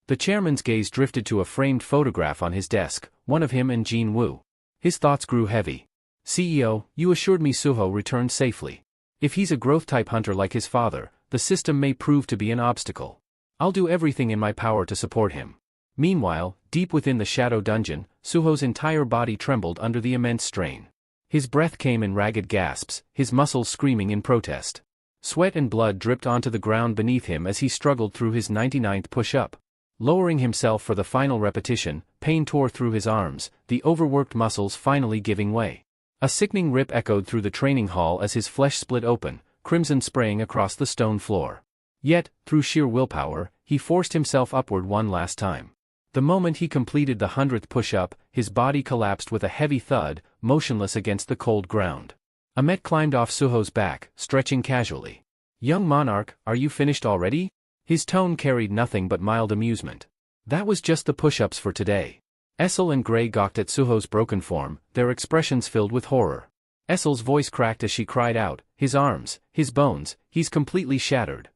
Speaker 1: The chairman's gaze drifted to a framed photograph on his desk, one of him and Jin Woo. His thoughts grew heavy. CEO, you assured me Suho returned safely. If he's a growth-type hunter like his father, the system may prove to be an obstacle. I'll do everything in my power to support him. Meanwhile, deep within the shadow dungeon, Suho's entire body trembled under the immense strain. His breath came in ragged gasps, his muscles screaming in protest. Sweat and blood dripped onto the ground beneath him as he struggled through his 99th push-up. Lowering himself for the final repetition, pain tore through his arms, the overworked muscles finally giving way. A sickening rip echoed through the training hall as his flesh split open, crimson spraying across the stone floor. Yet, through sheer willpower, he forced himself upward one last time. The moment he completed the 100th push-up, his body collapsed with a heavy thud, motionless against the cold ground. Ahmet climbed off Suho's back, stretching casually. Young monarch, are you finished already? His tone carried nothing but mild amusement. That was just the push-ups for today. Essel and Gray gawked at Suho's broken form, their expressions filled with horror. Essel's voice cracked as she cried out, his arms, his bones, he's completely shattered.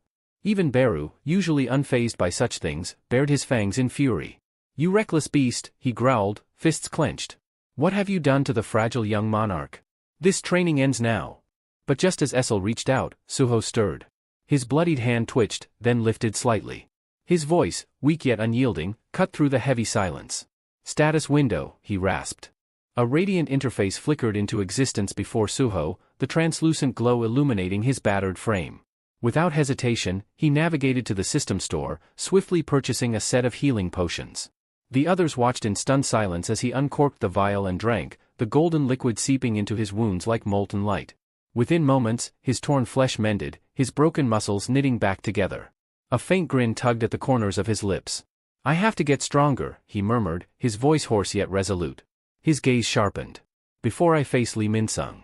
Speaker 1: Even Beru, usually unfazed by such things, bared his fangs in fury. You reckless beast, he growled, fists clenched. What have you done to the fragile young monarch? This training ends now. But just as Essel reached out, Suho stirred. His bloodied hand twitched, then lifted slightly. His voice, weak yet unyielding, cut through the heavy silence. Status window, he rasped. A radiant interface flickered into existence before Suho, the translucent glow illuminating his battered frame. Without hesitation, he navigated to the system store, swiftly purchasing a set of healing potions. The others watched in stunned silence as he uncorked the vial and drank, the golden liquid seeping into his wounds like molten light. Within moments, his torn flesh mended, his broken muscles knitting back together. A faint grin tugged at the corners of his lips. "I have to get stronger," he murmured, his voice hoarse yet resolute. His gaze sharpened. "Before I face Lee Min-sung."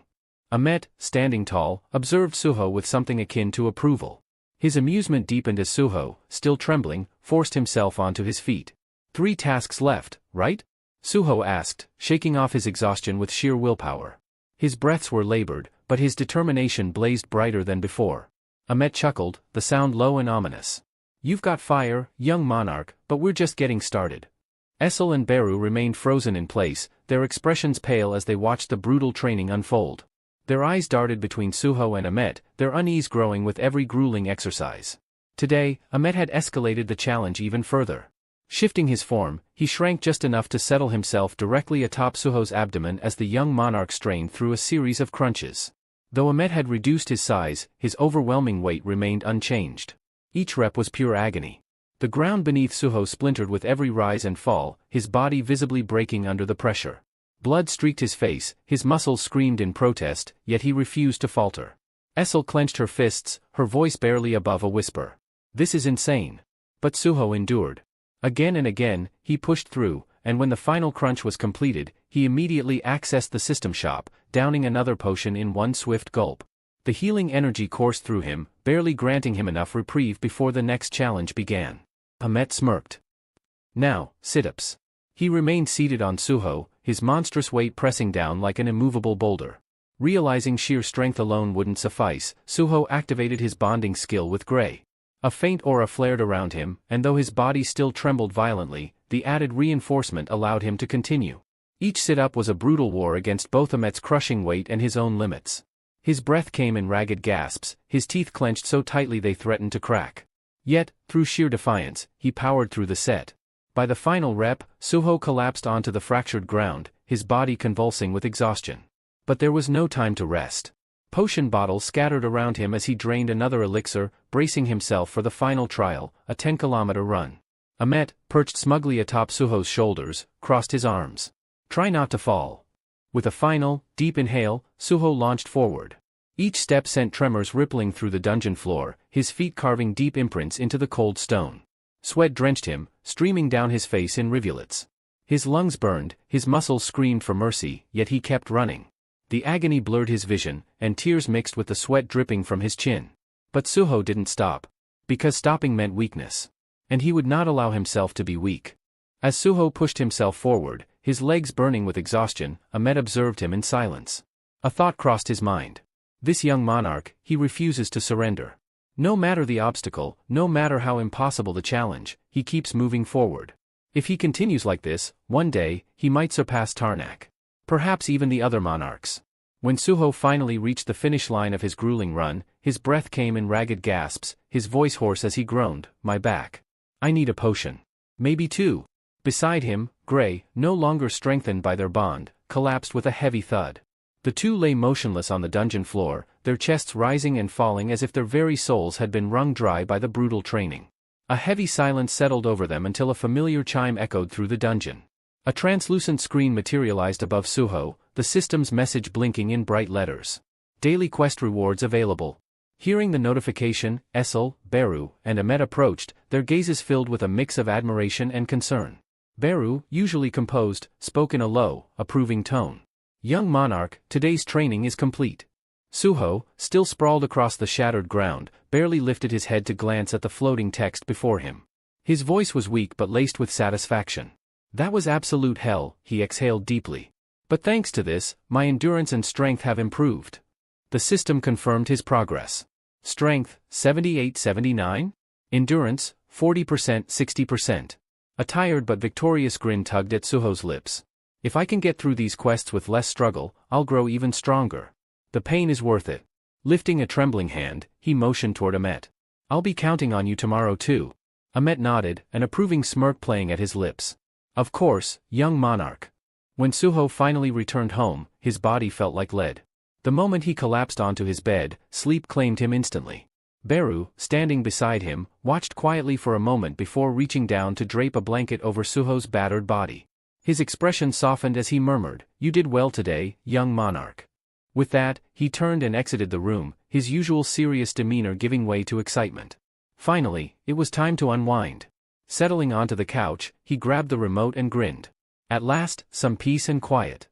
Speaker 1: Ahmet, standing tall, observed Suho with something akin to approval. His amusement deepened as Suho, still trembling, forced himself onto his feet. 3 tasks left, right? Suho asked, shaking off his exhaustion with sheer willpower. His breaths were labored, but his determination blazed brighter than before. Ahmet chuckled, the sound low and ominous. "You've got fire, young monarch, but we're just getting started." Essel and Beru remained frozen in place, their expressions pale as they watched the brutal training unfold. Their eyes darted between Suho and Ahmet, their unease growing with every grueling exercise. Today, Ahmet had escalated the challenge even further. Shifting his form, he shrank just enough to settle himself directly atop Suho's abdomen as the young monarch strained through a series of crunches. Though Ahmet had reduced his size, his overwhelming weight remained unchanged. Each rep was pure agony. The ground beneath Suho splintered with every rise and fall, his body visibly breaking under the pressure. Blood streaked his face, his muscles screamed in protest, yet he refused to falter. Essel clenched her fists, her voice barely above a whisper. "This is insane." But Suho endured. Again and again, he pushed through, and when the final crunch was completed, he immediately accessed the system shop, downing another potion in one swift gulp. The healing energy coursed through him, barely granting him enough reprieve before the next challenge began. Ahmet smirked. "Now, sit-ups." He remained seated on Suho, his monstrous weight pressing down like an immovable boulder. Realizing sheer strength alone wouldn't suffice, Suho activated his bonding skill with Gray. A faint aura flared around him, and though his body still trembled violently, the added reinforcement allowed him to continue. Each sit-up was a brutal war against both Ahmet's crushing weight and his own limits. His breath came in ragged gasps, his teeth clenched so tightly they threatened to crack. Yet, through sheer defiance, he powered through the set. By the final rep, Suho collapsed onto the fractured ground, his body convulsing with exhaustion. But there was no time to rest. Potion bottles scattered around him as he drained another elixir, bracing himself for the final trial, a 10-kilometer run. Ahmet, perched smugly atop Suho's shoulders, crossed his arms. "Try not to fall." With a final, deep inhale, Suho launched forward. Each step sent tremors rippling through the dungeon floor, his feet carving deep imprints into the cold stone. Sweat drenched him, streaming down his face in rivulets. His lungs burned, his muscles screamed for mercy, yet he kept running. The agony blurred his vision, and tears mixed with the sweat dripping from his chin. But Suho didn't stop. Because stopping meant weakness. And he would not allow himself to be weak. As Suho pushed himself forward, his legs burning with exhaustion, Ahmet observed him in silence. A thought crossed his mind. This young monarch, he refuses to surrender. No matter the obstacle, no matter how impossible the challenge, he keeps moving forward. If he continues like this, one day, he might surpass Tarnak. Perhaps even the other monarchs. When Suho finally reached the finish line of his grueling run, his breath came in ragged gasps, his voice hoarse as he groaned, "My back. I need a potion. Maybe 2. Beside him, Gray, no longer strengthened by their bond, collapsed with a heavy thud. The two lay motionless on the dungeon floor, their chests rising and falling as if their very souls had been wrung dry by the brutal training. A heavy silence settled over them until a familiar chime echoed through the dungeon. A translucent screen materialized above Suho, the system's message blinking in bright letters. Daily quest rewards available. Hearing the notification, Essel, Beru, and Ahmet approached, their gazes filled with a mix of admiration and concern. Beru, usually composed, spoke in a low, approving tone. "Young monarch, today's training is complete." Suho, still sprawled across the shattered ground, barely lifted his head to glance at the floating text before him. His voice was weak but laced with satisfaction. "That was absolute hell," he exhaled deeply. "But thanks to this, my endurance and strength have improved." The system confirmed his progress. Strength, 78-79? Endurance, 40% 60%. A tired but victorious grin tugged at Suho's lips. "If I can get through these quests with less struggle, I'll grow even stronger. The pain is worth it." Lifting a trembling hand, he motioned toward Ahmet. "I'll be counting on you tomorrow too." Ahmet nodded, an approving smirk playing at his lips. "Of course, young monarch." When Suho finally returned home, his body felt like lead. The moment he collapsed onto his bed, sleep claimed him instantly. Beru, standing beside him, watched quietly for a moment before reaching down to drape a blanket over Suho's battered body. His expression softened as he murmured, "You did well today, young monarch." With that, he turned and exited the room, his usual serious demeanor giving way to excitement. Finally, it was time to unwind. Settling onto the couch, he grabbed the remote and grinned. At last, some peace and quiet.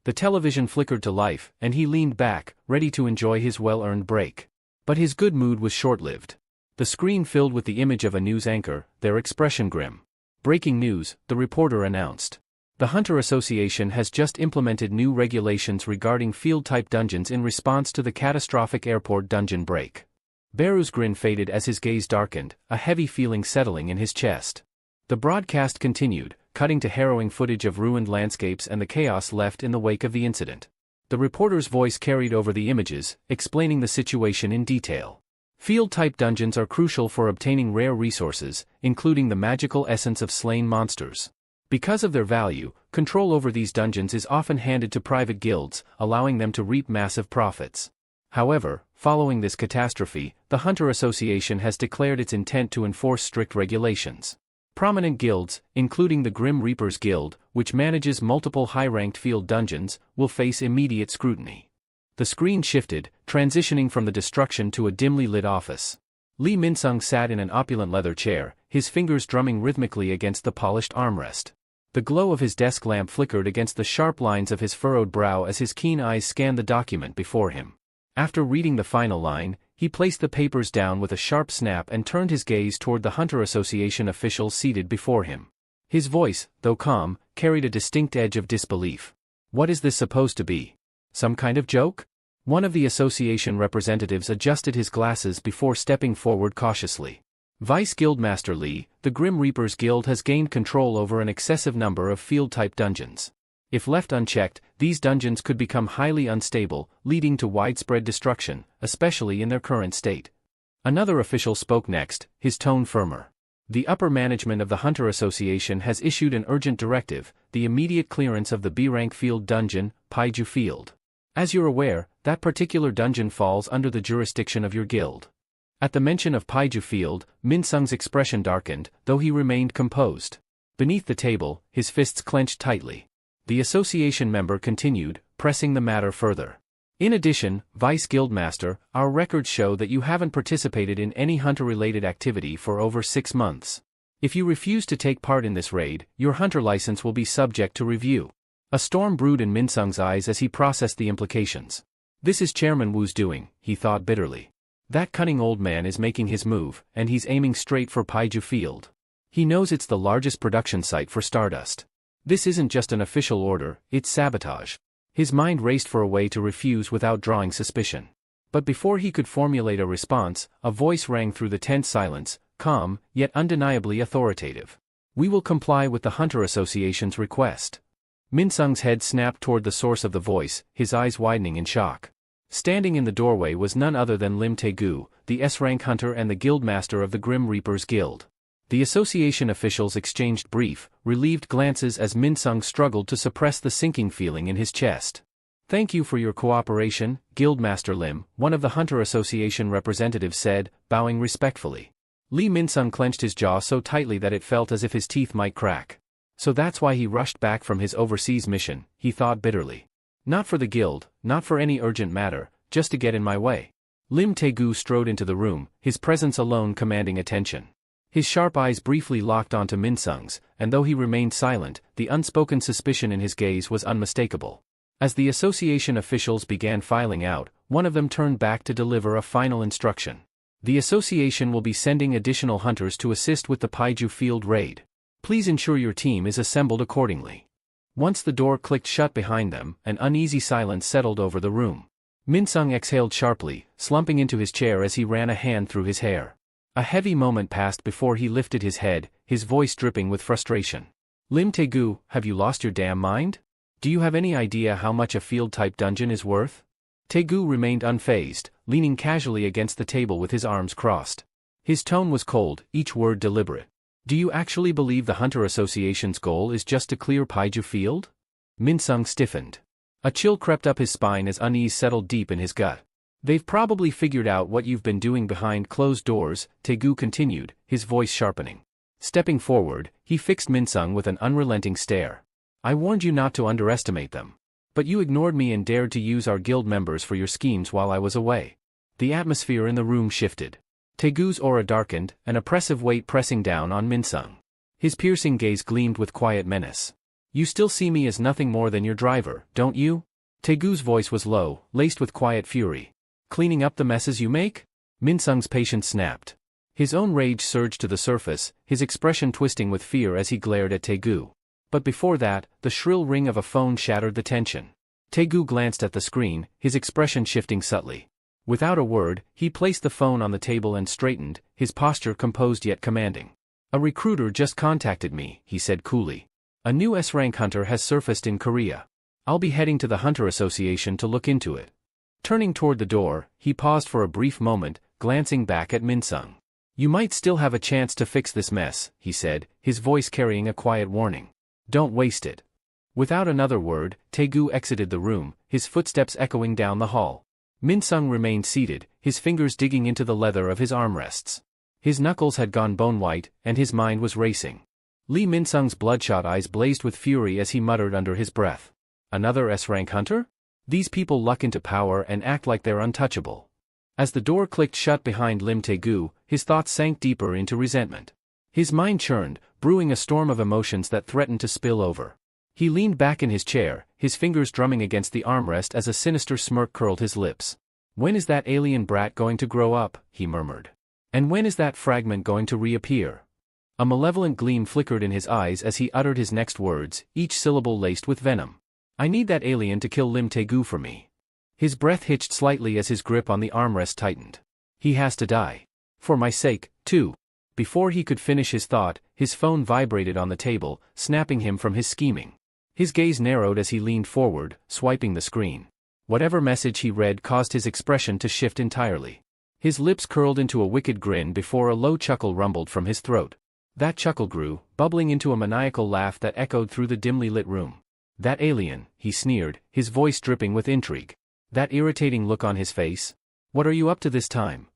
Speaker 1: The television flickered to life, and he leaned back, ready to enjoy his well-earned break. But his good mood was short-lived. The screen filled with the image of a news anchor, their expression grim. Breaking news, the reporter announced. The Hunter Association has just implemented new regulations regarding field-type dungeons in response to the catastrophic airport dungeon break. Beru's grin faded as his gaze darkened, a heavy feeling settling in his chest. The broadcast continued, cutting to harrowing footage of ruined landscapes and the chaos left in the wake of the incident. The reporter's voice carried over the images, explaining the situation in detail. Field-type dungeons are crucial for obtaining rare resources, including the magical essence of slain monsters. Because of their value, control over these dungeons is often handed to private guilds, allowing them to reap massive profits. However, following this catastrophe, the Hunter Association has declared its intent to enforce strict regulations. Prominent guilds, including the Grim Reapers Guild, which manages multiple high-ranked field dungeons, will face immediate scrutiny. The screen shifted, transitioning from the destruction to a dimly lit office. Lee Min-sung sat in an opulent leather chair, his fingers drumming rhythmically against the polished armrest. The glow of his desk lamp flickered against the sharp lines of his furrowed brow as his keen eyes scanned the document before him. After reading the final line, he placed the papers down with a sharp snap and turned his gaze toward the Hunter Association officials seated before him. His voice, though calm, carried a distinct edge of disbelief. "What is this supposed to be? Some kind of joke?" One of the association representatives adjusted his glasses before stepping forward cautiously. Vice Guildmaster Lee, the Grim Reapers Guild has gained control over an excessive number of field-type dungeons. If left unchecked, these dungeons could become highly unstable, leading to widespread destruction, especially in their current state. Another official spoke next, his tone firmer. The upper management of the Hunter Association has issued an urgent directive, the immediate clearance of the B-rank field dungeon, Paiju Field. As you're aware, that particular dungeon falls under the jurisdiction of your guild. At the mention of Paiju Field, Min-sung's expression darkened, though he remained composed. Beneath the table, his fists clenched tightly. The association member continued, pressing the matter further. "In addition, Vice Guildmaster, our records show that you haven't participated in any hunter-related activity for over 6 months. If you refuse to take part in this raid, your hunter license will be subject to review." A storm brewed in Min-sung's eyes as he processed the implications. "This is Chairman Wu's doing," he thought bitterly. "That cunning old man is making his move, and he's aiming straight for Paiju Field. He knows it's the largest production site for Stardust. This isn't just an official order, it's sabotage." His mind raced for a way to refuse without drawing suspicion. But before he could formulate a response, a voice rang through the tense silence, calm, yet undeniably authoritative. "We will comply with the Hunter Association's request." Min-sung's head snapped toward the source of the voice, his eyes widening in shock. Standing in the doorway was none other than Lim Tae-gu, the S-rank hunter and the guildmaster of the Grim Reapers Guild. The association officials exchanged brief, relieved glances as Min-sung struggled to suppress the sinking feeling in his chest. "Thank you for your cooperation, Guildmaster Lim," one of the Hunter Association representatives said, bowing respectfully. Lee Min-sung clenched his jaw so tightly that it felt as if his teeth might crack. So that's why he rushed back from his overseas mission, he thought bitterly. Not for the guild, not for any urgent matter, just to get in my way. Lim Tae-gu strode into the room, his presence alone commanding attention. His sharp eyes briefly locked onto Min-sung's, and though he remained silent, the unspoken suspicion in his gaze was unmistakable. As the association officials began filing out, one of them turned back to deliver a final instruction. "The association will be sending additional hunters to assist with the Paiju Field raid. Please ensure your team is assembled accordingly." Once the door clicked shut behind them, an uneasy silence settled over the room. Min-sung exhaled sharply, slumping into his chair as he ran a hand through his hair. A heavy moment passed before he lifted his head, his voice dripping with frustration. "Lim Tae-gu, have you lost your damn mind? Do you have any idea how much a field-type dungeon is worth?" Tae-gu remained unfazed, leaning casually against the table with his arms crossed. His tone was cold, each word deliberate. "Do you actually believe the Hunter Association's goal is just to clear Paiju Field?" Minsung stiffened. A chill crept up his spine as unease settled deep in his gut. They've probably figured out what you've been doing behind closed doors, Taegu continued, his voice sharpening. Stepping forward, he fixed Minsung with an unrelenting stare. I warned you not to underestimate them. But you ignored me and dared to use our guild members for your schemes while I was away. The atmosphere in the room shifted. Taegu's aura darkened, an oppressive weight pressing down on Minsung. His piercing gaze gleamed with quiet menace. You still see me as nothing more than your driver, don't you? Taegu's voice was low, laced with quiet fury. Cleaning up the messes you make? Minsung's patience snapped. His own rage surged to the surface, his expression twisting with fear as he glared at Taegu. But before that, the shrill ring of a phone shattered the tension. Taegu glanced at the screen, his expression shifting subtly. Without a word, he placed the phone on the table and straightened, his posture composed yet commanding. A recruiter just contacted me, he said coolly. A new S-rank hunter has surfaced in Korea. I'll be heading to the Hunter Association to look into it. Turning toward the door, he paused for a brief moment, glancing back at Minsung. You might still have a chance to fix this mess, he said, his voice carrying a quiet warning. Don't waste it. Without another word, Taegu exited the room, his footsteps echoing down the hall. Minsung remained seated, his fingers digging into the leather of his armrests. His knuckles had gone bone-white, and his mind was racing. Lee Minsung's bloodshot eyes blazed with fury as he muttered under his breath. Another S-rank hunter? These people luck into power and act like they're untouchable. As the door clicked shut behind Lim Taegu, his thoughts sank deeper into resentment. His mind churned, brewing a storm of emotions that threatened to spill over. He leaned back in his chair, his fingers drumming against the armrest as a sinister smirk curled his lips. When is that alien brat going to grow up? He murmured. And when is that fragment going to reappear? A malevolent gleam flickered in his eyes as he uttered his next words, each syllable laced with venom. I need that alien to kill Lim Taegu for me. His breath hitched slightly as his grip on the armrest tightened. He has to die. For my sake, too. Before he could finish his thought, his phone vibrated on the table, snapping him from his scheming. His gaze narrowed as he leaned forward, swiping the screen. Whatever message he read caused his expression to shift entirely. His lips curled into a wicked grin before a low chuckle rumbled from his throat. That chuckle grew, bubbling into a maniacal laugh that echoed through the dimly lit room. That alien, he sneered, his voice dripping with intrigue. That irritating look on his face? What are you up to this time?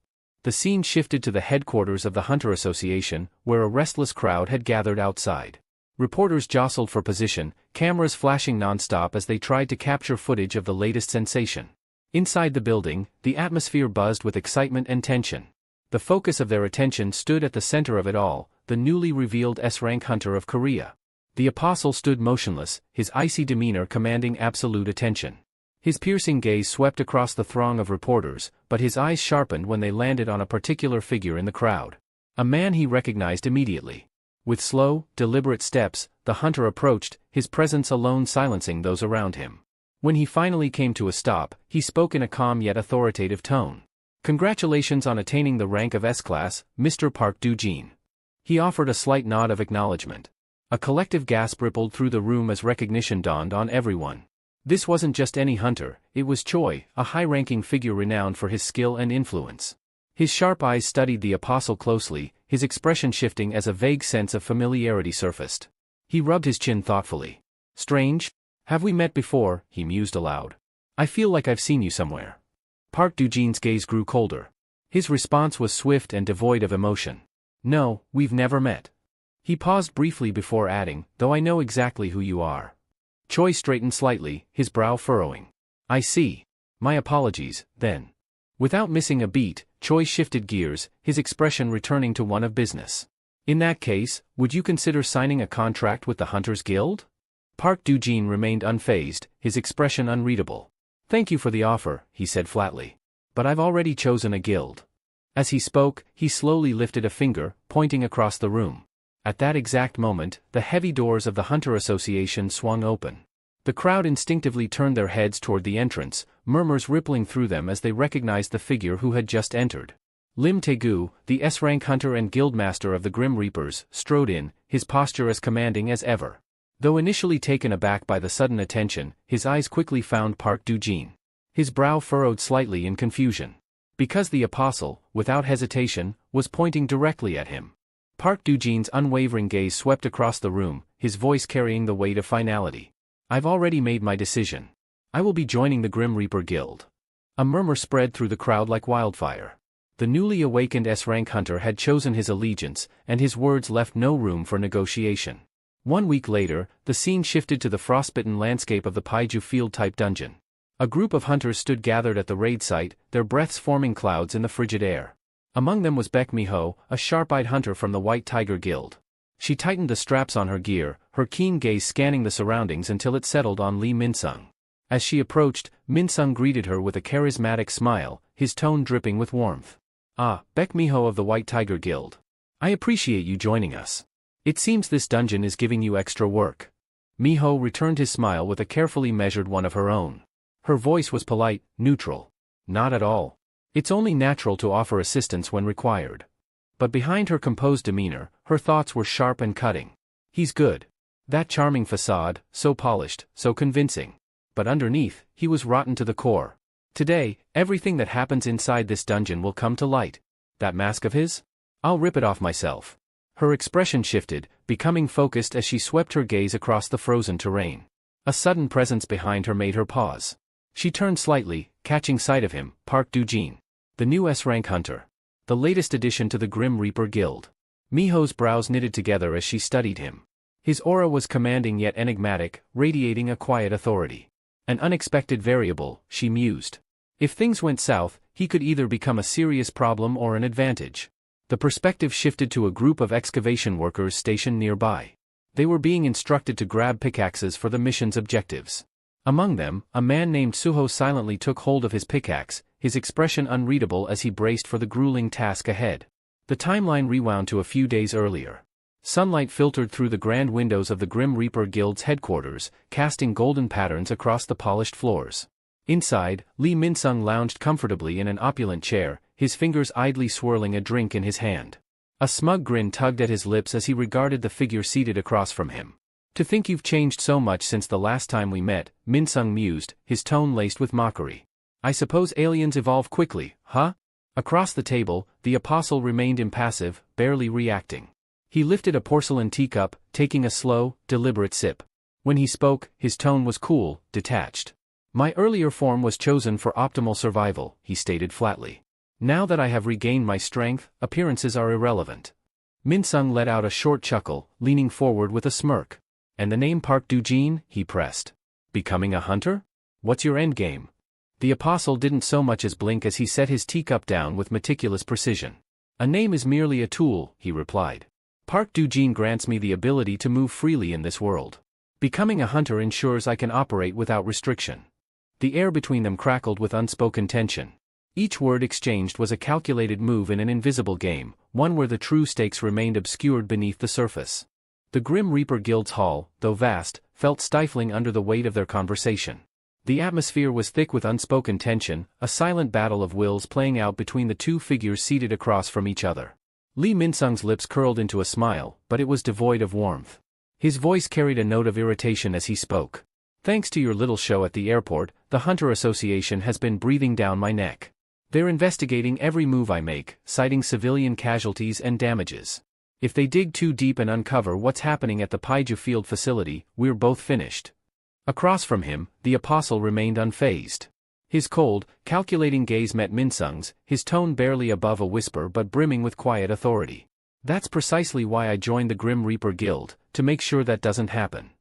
Speaker 1: The scene shifted to the headquarters of the Hunter Association, where a restless crowd had gathered outside. Reporters jostled for position, cameras flashing non-stop as they tried to capture footage of the latest sensation. Inside the building, the atmosphere buzzed with excitement and tension. The focus of their attention stood at the center of it all, the newly revealed S-rank hunter of Korea. The apostle stood motionless, his icy demeanor commanding absolute attention. His piercing gaze swept across the throng of reporters, but his eyes sharpened when they landed on a particular figure in the crowd. A man he recognized immediately. With slow, deliberate steps, the hunter approached, his presence alone silencing those around him. When he finally came to a stop, he spoke in a calm yet authoritative tone. Congratulations on attaining the rank of S-class, Mr. Park Do-jin. He offered a slight nod of acknowledgement. A collective gasp rippled through the room as recognition dawned on everyone. This wasn't just any hunter, it was Choi, a high-ranking figure renowned for his skill and influence. His sharp eyes studied the apostle closely, his expression shifting as a vague sense of familiarity surfaced. He rubbed his chin thoughtfully. Strange? Have we met before? He mused aloud. I feel like I've seen you somewhere. Park Do-jin's gaze grew colder. His response was swift and devoid of emotion. No, we've never met. He paused briefly before adding, though I know exactly who you are. Choi straightened slightly, his brow furrowing. I see. My apologies, then. Without missing a beat, Choi shifted gears, his expression returning to one of business. In that case, would you consider signing a contract with the Hunters Guild? Park Do-jin remained unfazed, his expression unreadable. Thank you for the offer, he said flatly. But I've already chosen a guild. As he spoke, he slowly lifted a finger, pointing across the room. At that exact moment, the heavy doors of the Hunter Association swung open. The crowd instinctively turned their heads toward the entrance, murmurs rippling through them as they recognized the figure who had just entered. Lim Taegu, the S-rank hunter and guildmaster of the Grim Reapers, strode in, his posture as commanding as ever. Though initially taken aback by the sudden attention, his eyes quickly found Park Do-jin. His brow furrowed slightly in confusion. Because the apostle, without hesitation, was pointing directly at him. Park Do-jin's unwavering gaze swept across the room, his voice carrying the weight of finality. I've already made my decision. I will be joining the Grim Reaper Guild. A murmur spread through the crowd like wildfire. The newly awakened S-rank hunter had chosen his allegiance, and his words left no room for negotiation. 1 week later, the scene shifted to the frostbitten landscape of the Paiju Field-type dungeon. A group of hunters stood gathered at the raid site, their breaths forming clouds in the frigid air. Among them was Baek Miho, a sharp-eyed hunter from the White Tiger Guild. She tightened the straps on her gear, her keen gaze scanning the surroundings until it settled on Lee Min-sung. As she approached, Min-sung greeted her with a charismatic smile, his tone dripping with warmth. "Ah, Baek Miho of the White Tiger Guild. I appreciate you joining us. It seems this dungeon is giving you extra work." Miho returned his smile with a carefully measured one of her own. Her voice was polite, neutral. "Not at all. It's only natural to offer assistance when required." But behind her composed demeanor, her thoughts were sharp and cutting. He's good. That charming facade, so polished, so convincing. But underneath, he was rotten to the core. Today, everything that happens inside this dungeon will come to light. That mask of his? I'll rip it off myself. Her expression shifted, becoming focused as she swept her gaze across the frozen terrain. A sudden presence behind her made her pause. She turned slightly, catching sight of him, Park Do-jin. The new S-rank hunter. The latest addition to the Grim Reaper Guild. Miho's brows knitted together as she studied him. His aura was commanding yet enigmatic, radiating a quiet authority. An unexpected variable, she mused. If things went south, he could either become a serious problem or an advantage. The perspective shifted to a group of excavation workers stationed nearby. They were being instructed to grab pickaxes for the mission's objectives. Among them, a man named Suho silently took hold of his pickaxe, his expression unreadable as he braced for the grueling task ahead. The timeline rewound to a few days earlier. Sunlight filtered through the grand windows of the Grim Reaper Guild's headquarters, casting golden patterns across the polished floors. Inside, Lee Min-sung lounged comfortably in an opulent chair, his fingers idly swirling a drink in his hand. A smug grin tugged at his lips as he regarded the figure seated across from him. "To think you've changed so much since the last time we met," Min-sung mused, his tone laced with mockery. "I suppose aliens evolve quickly, huh?" Across the table, the apostle remained impassive, barely reacting. He lifted a porcelain teacup, taking a slow, deliberate sip. When he spoke, his tone was cool, detached. "My earlier form was chosen for optimal survival," he stated flatly. "Now that I have regained my strength, appearances are irrelevant." Min-sung let out a short chuckle, leaning forward with a smirk. "And the name Park Do-jin?" he pressed. "Becoming a hunter? What's your endgame?" The apostle didn't so much as blink as he set his teacup down with meticulous precision. "A name is merely a tool," he replied. "Park Do-jin grants me the ability to move freely in this world. Becoming a hunter ensures I can operate without restriction." The air between them crackled with unspoken tension. Each word exchanged was a calculated move in an invisible game, one where the true stakes remained obscured beneath the surface. The Grim Reaper Guild's hall, though vast, felt stifling under the weight of their conversation. The atmosphere was thick with unspoken tension, a silent battle of wills playing out between the two figures seated across from each other. Lee Min-sung's lips curled into a smile, but it was devoid of warmth. His voice carried a note of irritation as he spoke. "Thanks to your little show at the airport, the Hunter Association has been breathing down my neck. They're investigating every move I make, citing civilian casualties and damages. If they dig too deep and uncover what's happening at the Paiju Field facility, we're both finished." Across from him, the apostle remained unfazed. His cold, calculating gaze met Min-sung's, his tone barely above a whisper but brimming with quiet authority. "That's precisely why I joined the Grim Reaper Guild, to make sure that doesn't happen."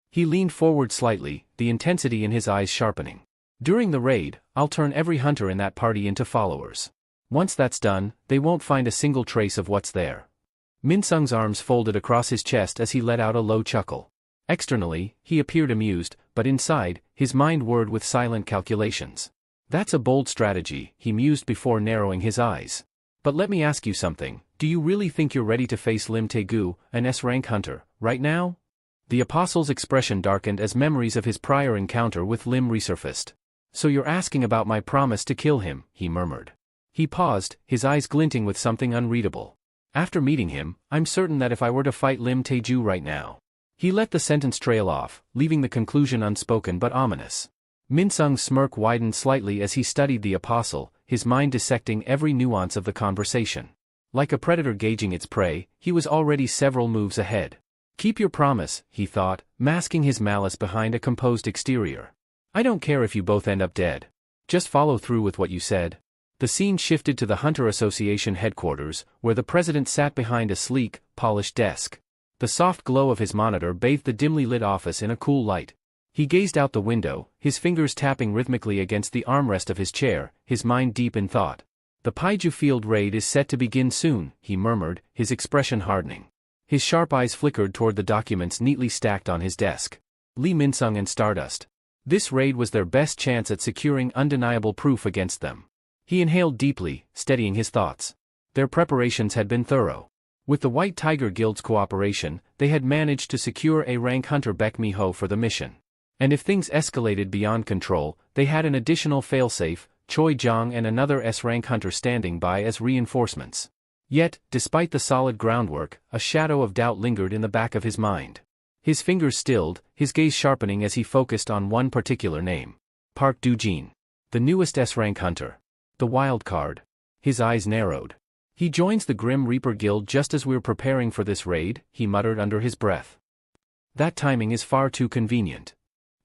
Speaker 1: He leaned forward slightly, the intensity in his eyes sharpening. "During the raid, I'll turn every hunter in that party into followers. Once that's done, they won't find a single trace of what's there." Min-sung's arms folded across his chest as he let out a low chuckle. Externally, he appeared amused, but inside, his mind whirred with silent calculations. "That's a bold strategy," he mused before narrowing his eyes. "But let me ask you something, do you really think you're ready to face Lim Tae-gu, an S-rank hunter, right now?" The apostle's expression darkened as memories of his prior encounter with Lim resurfaced. "So you're asking about my promise to kill him," he murmured. He paused, his eyes glinting with something unreadable. "After meeting him, I'm certain that if I were to fight Lim Tae-ju right now..." He let the sentence trail off, leaving the conclusion unspoken but ominous. Min-sung's smirk widened slightly as he studied the apostle, his mind dissecting every nuance of the conversation. Like a predator gauging its prey, he was already several moves ahead. Keep your promise, he thought, masking his malice behind a composed exterior. I don't care if you both end up dead. Just follow through with what you said. The scene shifted to the Hunter Association headquarters, where the president sat behind a sleek, polished desk. The soft glow of his monitor bathed the dimly lit office in a cool light. He gazed out the window, his fingers tapping rhythmically against the armrest of his chair, his mind deep in thought. The Paiju Field raid is set to begin soon, he murmured, his expression hardening. His sharp eyes flickered toward the documents neatly stacked on his desk. Lee Min-sung and Stardust. This raid was their best chance at securing undeniable proof against them. He inhaled deeply, steadying his thoughts. Their preparations had been thorough. With the White Tiger Guild's cooperation, they had managed to secure A-rank hunter Baek Mi-ho for the mission. And if things escalated beyond control, they had an additional failsafe, Choi Jong and another S-rank hunter standing by as reinforcements. Yet, despite the solid groundwork, a shadow of doubt lingered in the back of his mind. His fingers stilled, his gaze sharpening as he focused on one particular name. Park Do-jin. The newest S-rank hunter. The wild card. His eyes narrowed. He joins the Grim Reaper Guild just as we're preparing for this raid, he muttered under his breath. That timing is far too convenient.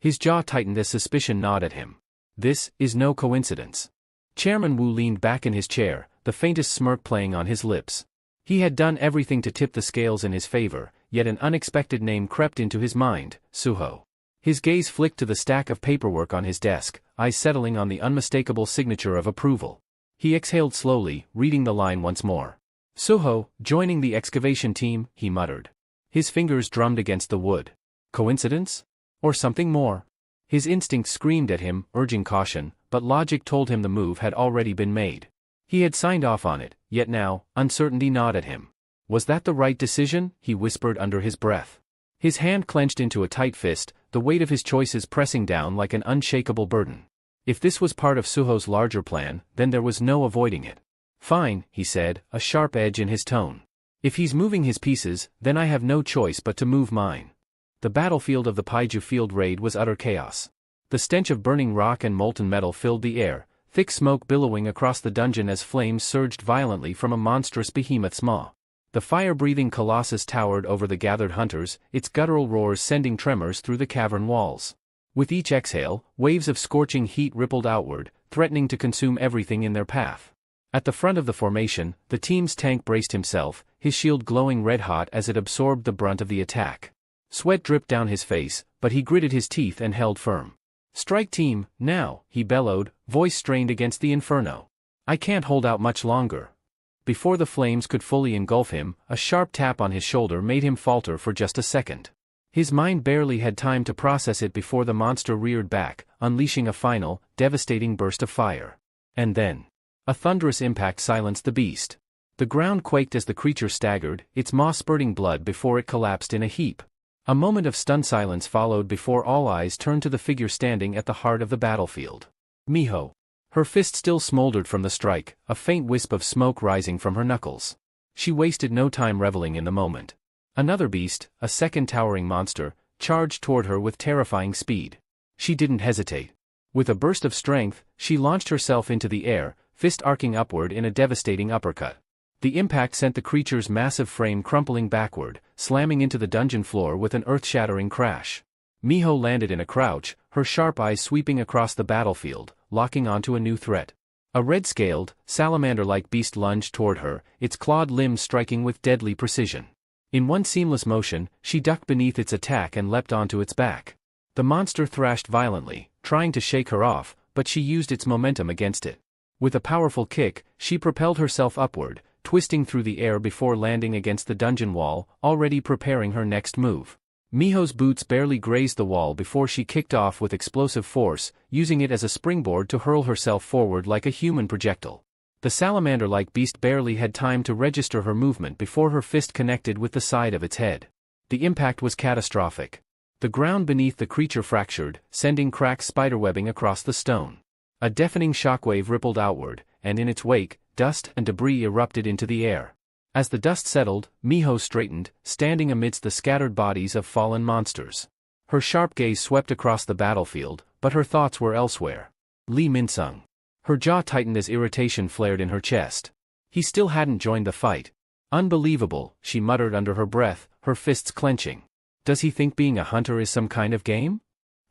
Speaker 1: His jaw tightened as suspicion gnawed at him. This is no coincidence. Chairman Wu leaned back in his chair, the faintest smirk playing on his lips. He had done everything to tip the scales in his favor, yet an unexpected name crept into his mind, Suho. His gaze flicked to the stack of paperwork on his desk, eyes settling on the unmistakable signature of approval. He exhaled slowly, reading the line once more. Suho, joining the excavation team, he muttered. His fingers drummed against the wood. Coincidence? Or something more? His instinct screamed at him, urging caution, but logic told him the move had already been made. He had signed off on it, yet now, uncertainty gnawed at him. Was that the right decision? He whispered under his breath. His hand clenched into a tight fist, the weight of his choices pressing down like an unshakable burden. If this was part of Suho's larger plan, then there was no avoiding it. Fine, he said, a sharp edge in his tone. If he's moving his pieces, then I have no choice but to move mine. The battlefield of the Paiju Field raid was utter chaos. The stench of burning rock and molten metal filled the air, thick smoke billowing across the dungeon as flames surged violently from a monstrous behemoth's maw. The fire-breathing colossus towered over the gathered hunters, its guttural roars sending tremors through the cavern walls. With each exhale, waves of scorching heat rippled outward, threatening to consume everything in their path. At the front of the formation, the team's tank braced himself, his shield glowing red-hot as it absorbed the brunt of the attack. Sweat dripped down his face, but he gritted his teeth and held firm. Strike team, now, he bellowed, voice strained against the inferno. I can't hold out much longer. Before the flames could fully engulf him, a sharp tap on his shoulder made him falter for just a second. His mind barely had time to process it before the monster reared back, unleashing a final, devastating burst of fire. And then, a thunderous impact silenced the beast. The ground quaked as the creature staggered, its maw spurting blood before it collapsed in a heap. A moment of stunned silence followed before all eyes turned to the figure standing at the heart of the battlefield. Miho. Her fist still smoldered from the strike, a faint wisp of smoke rising from her knuckles. She wasted no time reveling in the moment. Another beast, a second towering monster, charged toward her with terrifying speed. She didn't hesitate. With a burst of strength, she launched herself into the air, fist arcing upward in a devastating uppercut. The impact sent the creature's massive frame crumpling backward, slamming into the dungeon floor with an earth-shattering crash. Miho landed in a crouch, her sharp eyes sweeping across the battlefield, locking onto a new threat. A red-scaled, salamander-like beast lunged toward her, its clawed limbs striking with deadly precision. In one seamless motion, she ducked beneath its attack and leapt onto its back. The monster thrashed violently, trying to shake her off, but she used its momentum against it. With a powerful kick, she propelled herself upward, twisting through the air before landing against the dungeon wall, already preparing her next move. Miho's boots barely grazed the wall before she kicked off with explosive force, using it as a springboard to hurl herself forward like a human projectile. The salamander-like beast barely had time to register her movement before her fist connected with the side of its head. The impact was catastrophic. The ground beneath the creature fractured, sending cracks spiderwebbing across the stone. A deafening shockwave rippled outward, and in its wake, dust and debris erupted into the air. As the dust settled, Miho straightened, standing amidst the scattered bodies of fallen monsters. Her sharp gaze swept across the battlefield, but her thoughts were elsewhere. Lee Min-sung. Her jaw tightened as irritation flared in her chest. He still hadn't joined the fight. Unbelievable, she muttered under her breath, her fists clenching. Does he think being a hunter is some kind of game?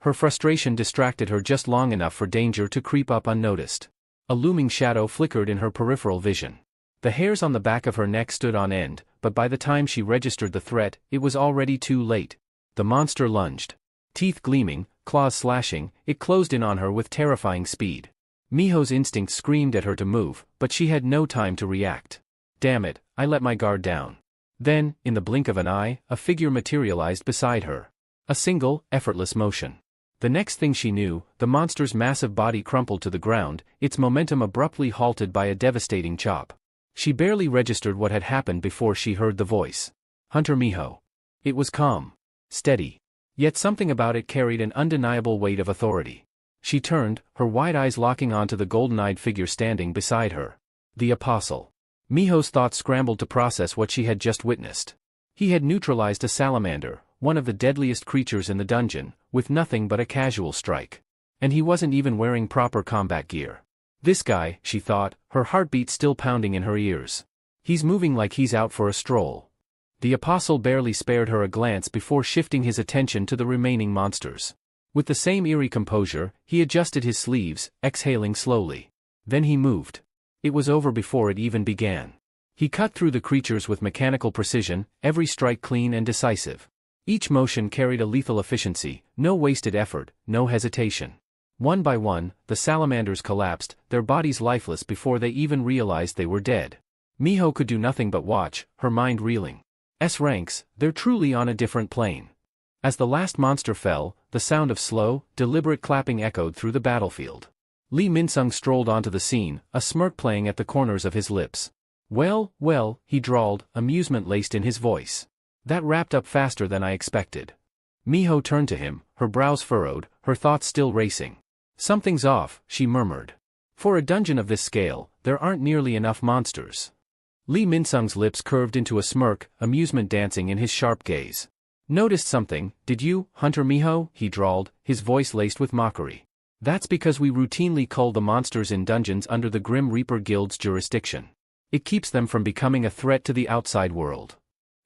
Speaker 1: Her frustration distracted her just long enough for danger to creep up unnoticed. A looming shadow flickered in her peripheral vision. The hairs on the back of her neck stood on end, but by the time she registered the threat, it was already too late. The monster lunged. Teeth gleaming, claws slashing, it closed in on her with terrifying speed. Miho's instinct screamed at her to move, but she had no time to react. Damn it, I let my guard down. Then, in the blink of an eye, a figure materialized beside her. A single, effortless motion. The next thing she knew, the monster's massive body crumpled to the ground, its momentum abruptly halted by a devastating chop. She barely registered what had happened before she heard the voice. Hunter Miho. It was calm. Steady. Yet something about it carried an undeniable weight of authority. She turned, her wide eyes locking onto the golden-eyed figure standing beside her. The Apostle. Miho's thoughts scrambled to process what she had just witnessed. He had neutralized a salamander, one of the deadliest creatures in the dungeon, with nothing but a casual strike. And he wasn't even wearing proper combat gear. This guy, she thought, her heartbeat still pounding in her ears. He's moving like he's out for a stroll. The Apostle barely spared her a glance before shifting his attention to the remaining monsters. With the same eerie composure, he adjusted his sleeves, exhaling slowly. Then he moved. It was over before it even began. He cut through the creatures with mechanical precision, every strike clean and decisive. Each motion carried a lethal efficiency, no wasted effort, no hesitation. One by one, the salamanders collapsed, their bodies lifeless before they even realized they were dead. Miho could do nothing but watch, her mind reeling. S-ranks, they're truly on a different plane. As the last monster fell, the sound of slow, deliberate clapping echoed through the battlefield. Lee Min-sung strolled onto the scene, a smirk playing at the corners of his lips. Well, well, he drawled, amusement laced in his voice. That wrapped up faster than I expected. Miho turned to him, her brows furrowed, her thoughts still racing. Something's off, she murmured. For a dungeon of this scale, there aren't nearly enough monsters. Lee Min-sung's lips curved into a smirk, amusement dancing in his sharp gaze. Noticed something, did you, Hunter Miho? He drawled, his voice laced with mockery. That's because we routinely cull the monsters in dungeons under the Grim Reaper Guild's jurisdiction. It keeps them from becoming a threat to the outside world.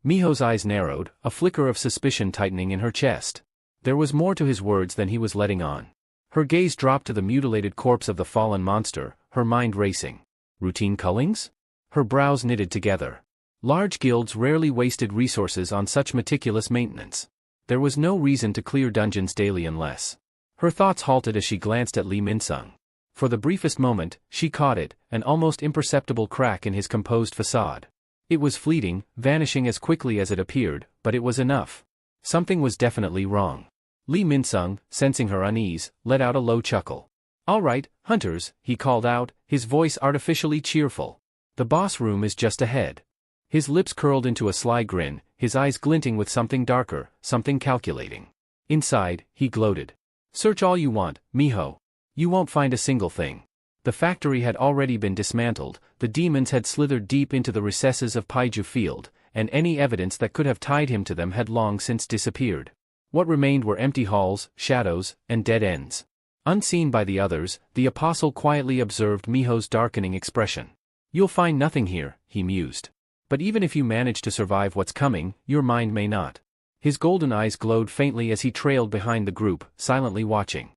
Speaker 1: Miho's eyes narrowed, a flicker of suspicion tightening in her chest. There was more to his words than he was letting on. Her gaze dropped to the mutilated corpse of the fallen monster, her mind racing. Routine cullings? Her brows knitted together. Large guilds rarely wasted resources on such meticulous maintenance. There was no reason to clear dungeons daily unless. Her thoughts halted as she glanced at Lee Min-sung. For the briefest moment, she caught it, an almost imperceptible crack in his composed facade. It was fleeting, vanishing as quickly as it appeared, but it was enough. Something was definitely wrong. Lee Min-sung, sensing her unease, let out a low chuckle. All right, hunters, he called out, his voice artificially cheerful. The boss room is just ahead. His lips curled into a sly grin, his eyes glinting with something darker, something calculating. Inside, he gloated. Search all you want, Miho. You won't find a single thing. The factory had already been dismantled, the demons had slithered deep into the recesses of Paiju Field, and any evidence that could have tied him to them had long since disappeared. What remained were empty halls, shadows, and dead ends. Unseen by the others, the Apostle quietly observed Miho's darkening expression. You'll find nothing here, he mused. But even if you manage to survive what's coming, your mind may not. His golden eyes glowed faintly as he trailed behind the group, silently watching.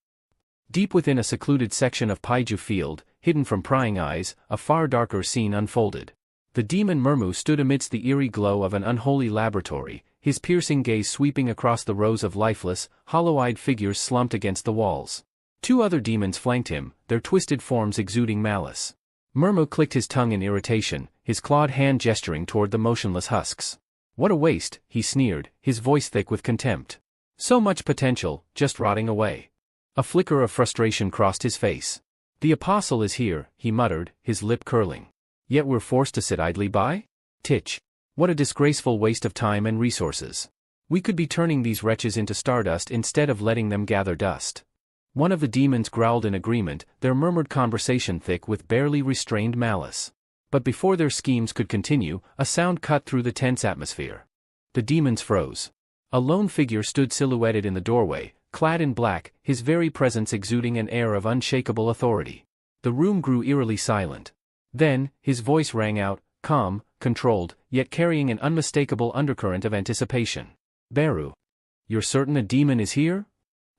Speaker 1: Deep within a secluded section of Paiju Field, hidden from prying eyes, a far darker scene unfolded. The demon Murmu stood amidst the eerie glow of an unholy laboratory, his piercing gaze sweeping across the rows of lifeless, hollow-eyed figures slumped against the walls. Two other demons flanked him, their twisted forms exuding malice. Murmu clicked his tongue in irritation, his clawed hand gesturing toward the motionless husks. What a waste, he sneered, his voice thick with contempt. So much potential, just rotting away. A flicker of frustration crossed his face. The Apostle is here, he muttered, his lip curling. Yet we're forced to sit idly by? Titch. What a disgraceful waste of time and resources. We could be turning these wretches into stardust instead of letting them gather dust. One of the demons growled in agreement, their murmured conversation thick with barely restrained malice. But before their schemes could continue, a sound cut through the tense atmosphere. The demons froze. A lone figure stood silhouetted in the doorway, clad in black, his very presence exuding an air of unshakable authority. The room grew eerily silent. Then, his voice rang out, calm, controlled, yet carrying an unmistakable undercurrent of anticipation. Beru. You're certain a demon is here?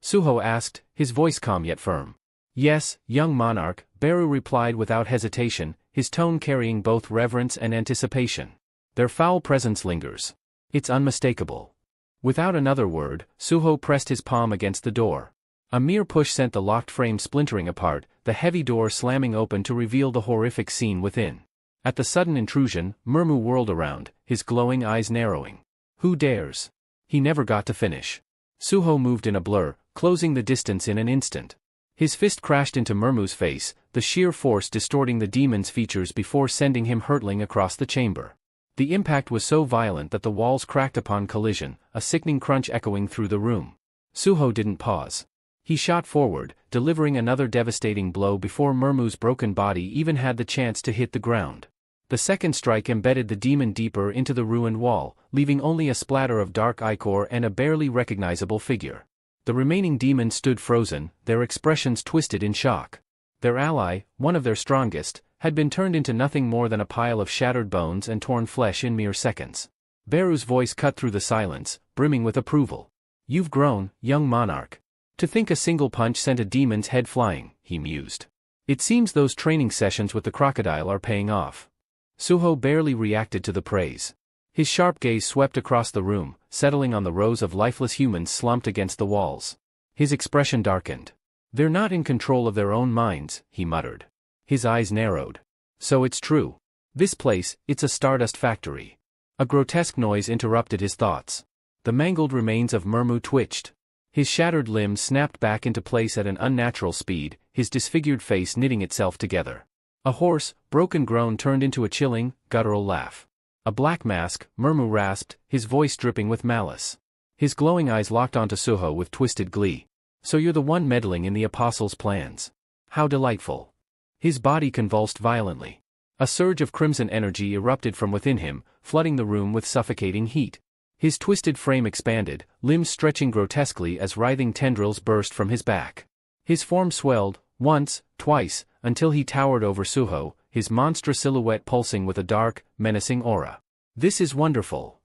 Speaker 1: Suho asked, his voice calm yet firm. Yes, young monarch, Beru replied without hesitation, his tone carrying both reverence and anticipation. Their foul presence lingers. It's unmistakable. Without another word, Suho pressed his palm against the door. A mere push sent the locked frame splintering apart, the heavy door slamming open to reveal the horrific scene within. At the sudden intrusion, Murmu whirled around, his glowing eyes narrowing. Who dares? He never got to finish. Suho moved in a blur, closing the distance in an instant. His fist crashed into Murmu's face, the sheer force distorting the demon's features before sending him hurtling across the chamber. The impact was so violent that the walls cracked upon collision, a sickening crunch echoing through the room. Suho didn't pause. He shot forward, delivering another devastating blow before Murmu's broken body even had the chance to hit the ground. The second strike embedded the demon deeper into the ruined wall, leaving only a splatter of dark ichor and a barely recognizable figure. The remaining demons stood frozen, their expressions twisted in shock. Their ally, one of their strongest, had been turned into nothing more than a pile of shattered bones and torn flesh in mere seconds. Beru's voice cut through the silence, brimming with approval. You've grown, young monarch. To think a single punch sent a demon's head flying, he mused. It seems those training sessions with the crocodile are paying off. Suho barely reacted to the praise. His sharp gaze swept across the room, settling on the rows of lifeless humans slumped against the walls. His expression darkened. They're not in control of their own minds, he muttered. His eyes narrowed. So it's true. This place, it's a stardust factory. A grotesque noise interrupted his thoughts. The mangled remains of Murmu twitched. His shattered limbs snapped back into place at an unnatural speed, his disfigured face knitting itself together. A hoarse, broken groan turned into a chilling, guttural laugh. A black mask, Murmu rasped, his voice dripping with malice. His glowing eyes locked onto Suho with twisted glee. So you're the one meddling in the apostles' plans. How delightful. His body convulsed violently. A surge of crimson energy erupted from within him, flooding the room with suffocating heat. His twisted frame expanded, limbs stretching grotesquely as writhing tendrils burst from his back. His form swelled, once, twice, until he towered over Suho, his monstrous silhouette pulsing with a dark, menacing aura. This is wonderful.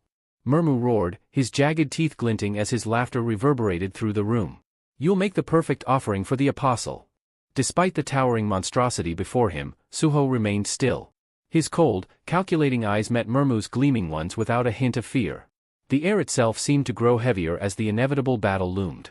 Speaker 1: Murmu roared, his jagged teeth glinting as his laughter reverberated through the room. You'll make the perfect offering for the apostle. Despite the towering monstrosity before him, Suho remained still. His cold, calculating eyes met Murmu's gleaming ones without a hint of fear. The air itself seemed to grow heavier as the inevitable battle loomed.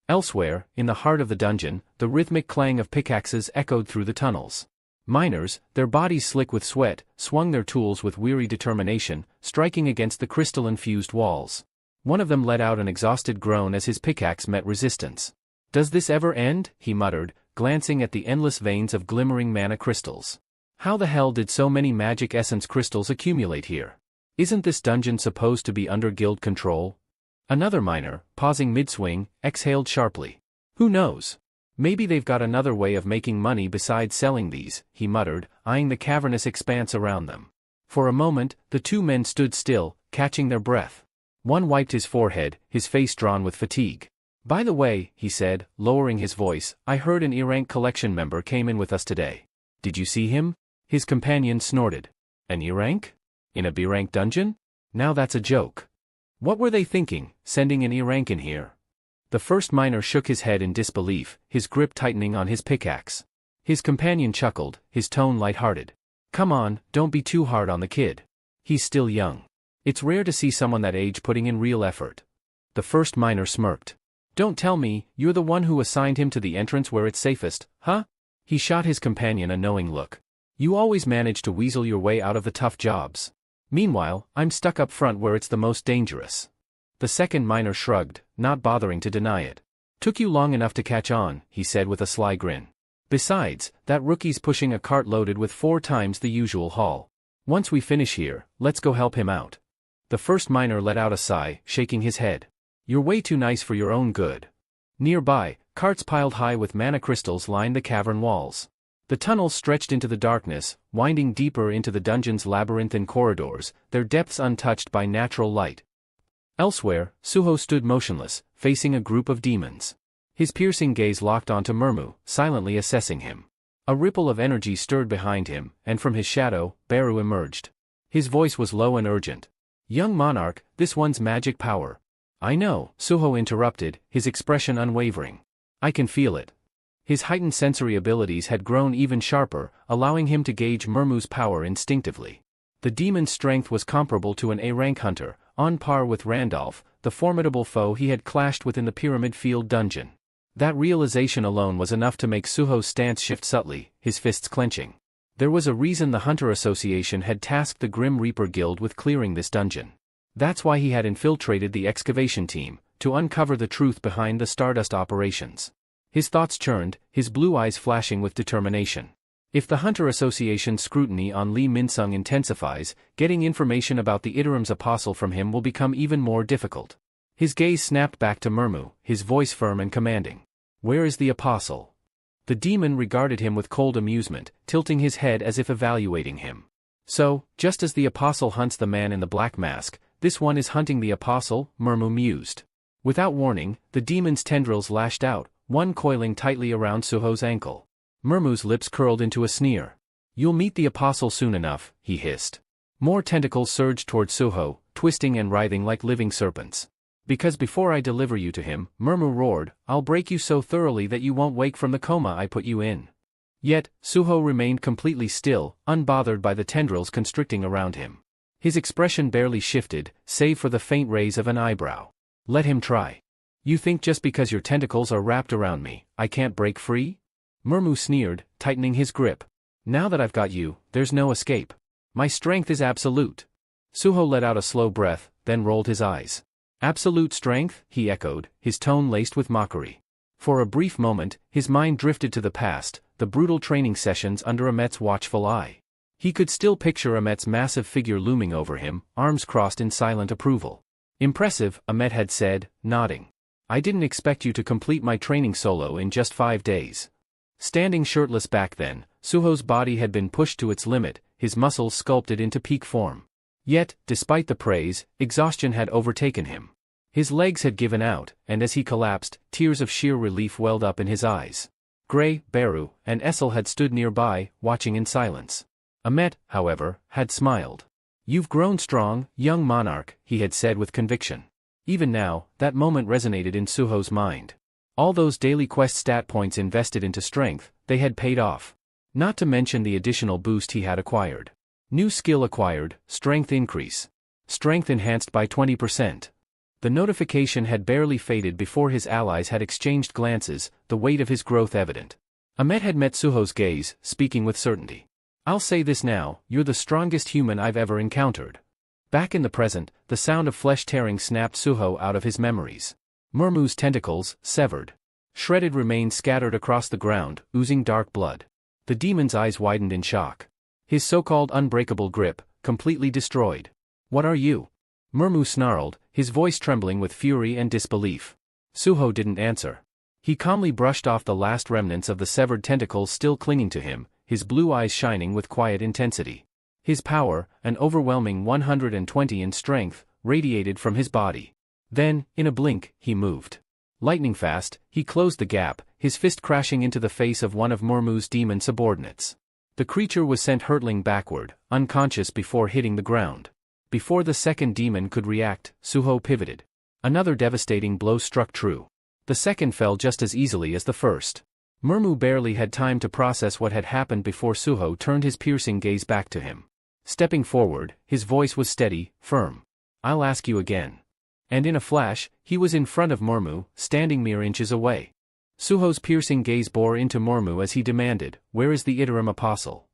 Speaker 1: Elsewhere, in the heart of the dungeon, the rhythmic clang of pickaxes echoed through the tunnels. Miners, their bodies slick with sweat, swung their tools with weary determination, striking against the crystal-infused walls. One of them let out an exhausted groan as his pickaxe met resistance. Does this ever end? He muttered, glancing at the endless veins of glimmering mana crystals. How the hell did so many magic essence crystals accumulate here? Isn't this dungeon supposed to be under guild control? Another miner, pausing mid-swing, exhaled sharply. Who knows? Maybe they've got another way of making money besides selling these, he muttered, eyeing the cavernous expanse around them. For a moment, the two men stood still, catching their breath. One wiped his forehead, his face drawn with fatigue. By the way, he said, lowering his voice, I heard an E-rank collection member came in with us today. Did you see him? His companion snorted. An E-rank? In a B-rank dungeon? Now that's a joke. What were they thinking, sending an E-rank in here? The first miner shook his head in disbelief, his grip tightening on his pickaxe. His companion chuckled, his tone light-hearted. Come on, don't be too hard on the kid. He's still young. It's rare to see someone that age putting in real effort. The first miner smirked. Don't tell me, you're the one who assigned him to the entrance where it's safest, huh? He shot his companion a knowing look. You always manage to weasel your way out of the tough jobs. Meanwhile, I'm stuck up front where it's the most dangerous. The second miner shrugged, not bothering to deny it. Took you long enough to catch on, he said with a sly grin. Besides, that rookie's pushing a cart loaded with 4 times the usual haul. Once we finish here, let's go help him out. The first miner let out a sigh, shaking his head. You're way too nice for your own good. Nearby, carts piled high with mana crystals lined the cavern walls. The tunnels stretched into the darkness, winding deeper into the dungeon's labyrinthine corridors, their depths untouched by natural light. Elsewhere, Suho stood motionless, facing a group of demons. His piercing gaze locked onto Murmu, silently assessing him. A ripple of energy stirred behind him, and from his shadow, Beru emerged. His voice was low and urgent. Young monarch, this one's magic power. I know, Suho interrupted, his expression unwavering. I can feel it. His heightened sensory abilities had grown even sharper, allowing him to gauge Murmu's power instinctively. The demon's strength was comparable to an A-rank hunter, on par with Randolph, the formidable foe he had clashed with in the Pyramid Field dungeon. That realization alone was enough to make Suho's stance shift subtly, his fists clenching. There was a reason the Hunter Association had tasked the Grim Reaper Guild with clearing this dungeon. That's why he had infiltrated the excavation team, to uncover the truth behind the Stardust operations. His thoughts churned, his blue eyes flashing with determination. If the Hunter Association's scrutiny on Lee Minsung intensifies, getting information about the Iterim's apostle from him will become even more difficult. His gaze snapped back to Murmu, his voice firm and commanding. Where is the apostle? The demon regarded him with cold amusement, tilting his head as if evaluating him. So, just as the apostle hunts the man in the black mask, this one is hunting the apostle, Murmu mused. Without warning, the demon's tendrils lashed out, one coiling tightly around Suho's ankle. Murmu's lips curled into a sneer. You'll meet the apostle soon enough, he hissed. More tentacles surged toward Suho, twisting and writhing like living serpents. Because before I deliver you to him, Murmu roared, I'll break you so thoroughly that you won't wake from the coma I put you in. Yet, Suho remained completely still, unbothered by the tendrils constricting around him. His expression barely shifted, save for the faint raise of an eyebrow. Let him try. You think just because your tentacles are wrapped around me, I can't break free? Murmu sneered, tightening his grip. Now that I've got you, there's no escape. My strength is absolute. Suho let out a slow breath, then rolled his eyes. Absolute strength, he echoed, his tone laced with mockery. For a brief moment, his mind drifted to the past, the brutal training sessions under Amet's watchful eye. He could still picture Amet's massive figure looming over him, arms crossed in silent approval. Impressive, Amet had said, nodding. I didn't expect you to complete my training solo in just 5 days. Standing shirtless back then, Suho's body had been pushed to its limit, his muscles sculpted into peak form. Yet, despite the praise, exhaustion had overtaken him. His legs had given out, and as he collapsed, tears of sheer relief welled up in his eyes. Gray, Beru, and Essel had stood nearby, watching in silence. Amet, however, had smiled. You've grown strong, young monarch, he had said with conviction. Even now, that moment resonated in Suho's mind. All those daily quest stat points invested into strength, they had paid off. Not to mention the additional boost he had acquired. New skill acquired, strength increase. Strength enhanced by 20%. The notification had barely faded before his allies had exchanged glances, the weight of his growth evident. Amet had met Suho's gaze, speaking with certainty. I'll say this now, you're the strongest human I've ever encountered. Back in the present, the sound of flesh tearing snapped Suho out of his memories. Murmu's tentacles, severed. Shredded remains scattered across the ground, oozing dark blood. The demon's eyes widened in shock. His so-called unbreakable grip, completely destroyed. What are you? Murmu snarled, his voice trembling with fury and disbelief. Suho didn't answer. He calmly brushed off the last remnants of the severed tentacles still clinging to him, his blue eyes shining with quiet intensity. His power, an overwhelming 120 in strength, radiated from his body. Then, in a blink, he moved. Lightning fast, he closed the gap, his fist crashing into the face of one of Murmu's demon subordinates. The creature was sent hurtling backward, unconscious before hitting the ground. Before the second demon could react, Suho pivoted. Another devastating blow struck true. The second fell just as easily as the first. Murmu barely had time to process what had happened before Suho turned his piercing gaze back to him. Stepping forward, his voice was steady, firm. I'll ask you again. And in a flash, he was in front of Murmu, standing mere inches away. Suho's piercing gaze bore into Murmu as he demanded, where is the Iterim apostle?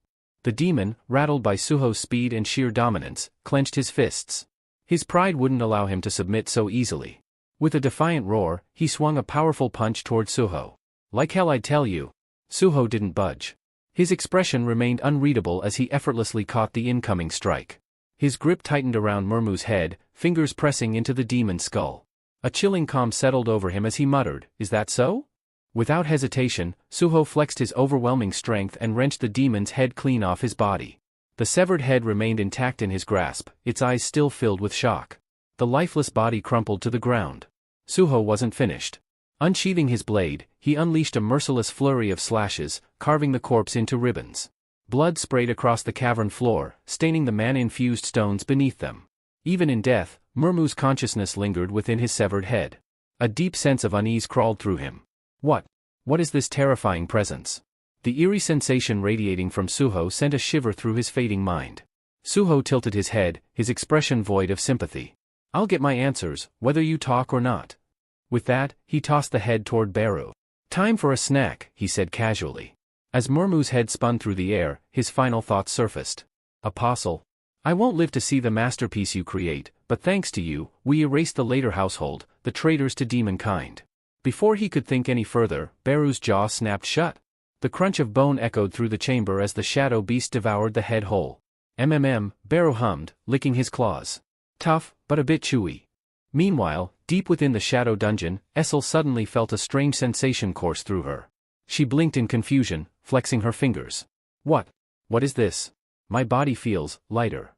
Speaker 1: The demon, rattled by Suho's speed and sheer dominance, clenched his fists. His pride wouldn't allow him to submit so easily. With a defiant roar, he swung a powerful punch toward Suho. Like hell I tell you. Suho didn't budge. His expression remained unreadable as he effortlessly caught the incoming strike. His grip tightened around Murmu's head, fingers pressing into the demon's skull. A chilling calm settled over him as he muttered, is that so? Without hesitation, Suho flexed his overwhelming strength and wrenched the demon's head clean off his body. The severed head remained intact in his grasp, its eyes still filled with shock. The lifeless body crumpled to the ground. Suho wasn't finished. Unsheathing his blade, he unleashed a merciless flurry of slashes, carving the corpse into ribbons. Blood sprayed across the cavern floor, staining the mana-infused stones beneath them. Even in death, Murmu's consciousness lingered within his severed head. A deep sense of unease crawled through him. What is this terrifying presence? The eerie sensation radiating from Suho sent a shiver through his fading mind. Suho tilted his head, his expression void of sympathy. I'll get my answers, whether you talk or not. With that, he tossed the head toward Beru. Time for a snack, he said casually. As Murmu's head spun through the air, his final thoughts surfaced. Apostle. I won't live to see the masterpiece you create, but thanks to you, we erased the later household, the traitors to demonkind. Before he could think any further, Beru's jaw snapped shut. The crunch of bone echoed through the chamber as the shadow beast devoured the head whole. Beru hummed, licking his claws. Tough, but a bit chewy. Meanwhile, deep within the shadow dungeon, Essel suddenly felt a strange sensation course through her. She blinked in confusion, flexing her fingers. What is this? My body feels lighter.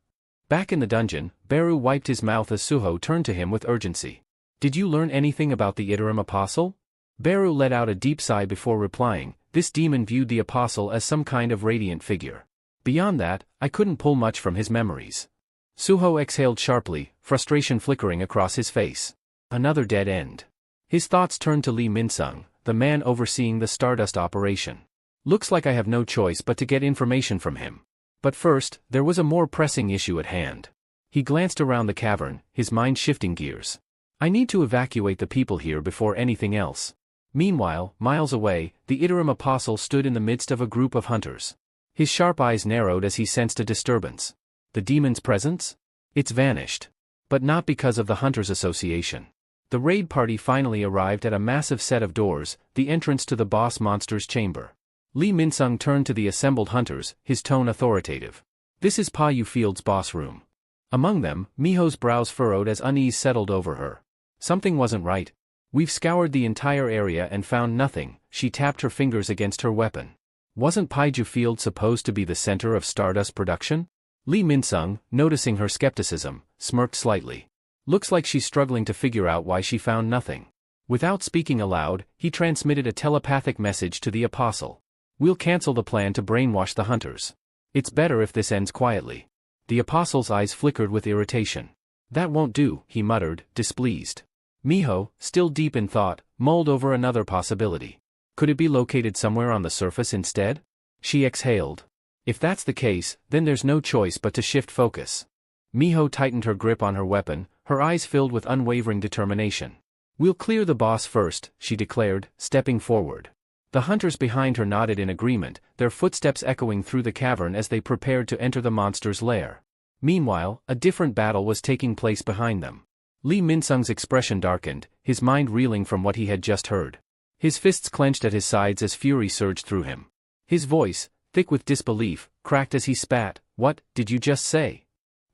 Speaker 1: Back in the dungeon, Beru wiped his mouth as Suho turned to him with urgency. Did you learn anything about the Iterum Apostle? Beru let out a deep sigh before replying. This demon viewed the Apostle as some kind of radiant figure. Beyond that, I couldn't pull much from his memories. Suho exhaled sharply, frustration flickering across his face. Another dead end. His thoughts turned to Lee Minsung, the man overseeing the Stardust operation. Looks like I have no choice but to get information from him. But first, there was a more pressing issue at hand. He glanced around the cavern, his mind shifting gears. I need to evacuate the people here before anything else. Meanwhile, miles away, the Iterum Apostle stood in the midst of a group of hunters. His sharp eyes narrowed as he sensed a disturbance. The demon's presence? It's vanished. But not because of the Hunters Association. The raid party finally arrived at a massive set of doors, the entrance to the boss monster's chamber. Lee Minsung turned to the assembled hunters, his tone authoritative. This is Pa Yu Field's boss room. Among them, Miho's brows furrowed as unease settled over her. Something wasn't right. We've scoured the entire area and found nothing. She tapped her fingers against her weapon. Wasn't Pa Yu Field supposed to be the center of Stardust production? Lee Minsung, noticing her skepticism, smirked slightly. Looks like she's struggling to figure out why she found nothing. Without speaking aloud, he transmitted a telepathic message to the Apostle. We'll cancel the plan to brainwash the hunters. It's better if this ends quietly. The Apostle's eyes flickered with irritation. That won't do, he muttered, displeased. Miho, still deep in thought, mulled over another possibility. Could it be located somewhere on the surface instead? She exhaled. If that's the case, then there's no choice but to shift focus. Miho tightened her grip on her weapon, her eyes filled with unwavering determination. We'll clear the boss first, she declared, stepping forward. The hunters behind her nodded in agreement, their footsteps echoing through the cavern as they prepared to enter the monster's lair. Meanwhile, a different battle was taking place behind them. Lee Minsung's expression darkened, his mind reeling from what he had just heard. His fists clenched at his sides as fury surged through him. His voice, thick with disbelief, cracked as he spat. What did you just say?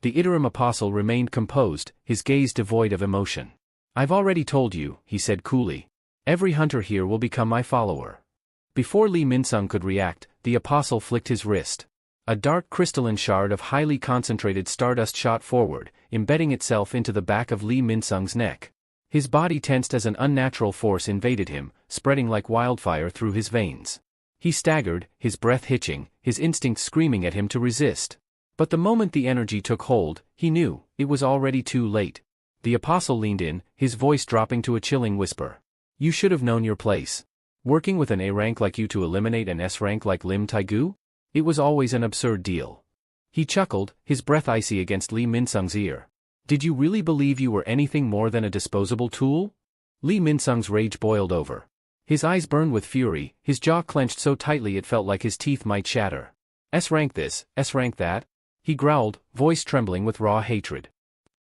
Speaker 1: The Iterum Apostle remained composed, his gaze devoid of emotion. I've already told you, he said coolly. Every hunter here will become my follower. Before Lee Minsung could react, the Apostle flicked his wrist. A dark crystalline shard of highly concentrated stardust shot forward, embedding itself into the back of Lee Minsung's neck. His body tensed as an unnatural force invaded him, spreading like wildfire through his veins. He staggered, his breath hitching, his instincts screaming at him to resist. But the moment the energy took hold, he knew, it was already too late. The Apostle leaned in, his voice dropping to a chilling whisper. You should have known your place. Working with an A rank like you to eliminate an S rank like Lim Taigu? It was always an absurd deal. He chuckled, his breath icy against Lee Minsung's ear. Did you really believe you were anything more than a disposable tool? Lee Minsung's rage boiled over. His eyes burned with fury, his jaw clenched so tightly it felt like his teeth might shatter. S-rank this, S-rank that? He growled, voice trembling with raw hatred.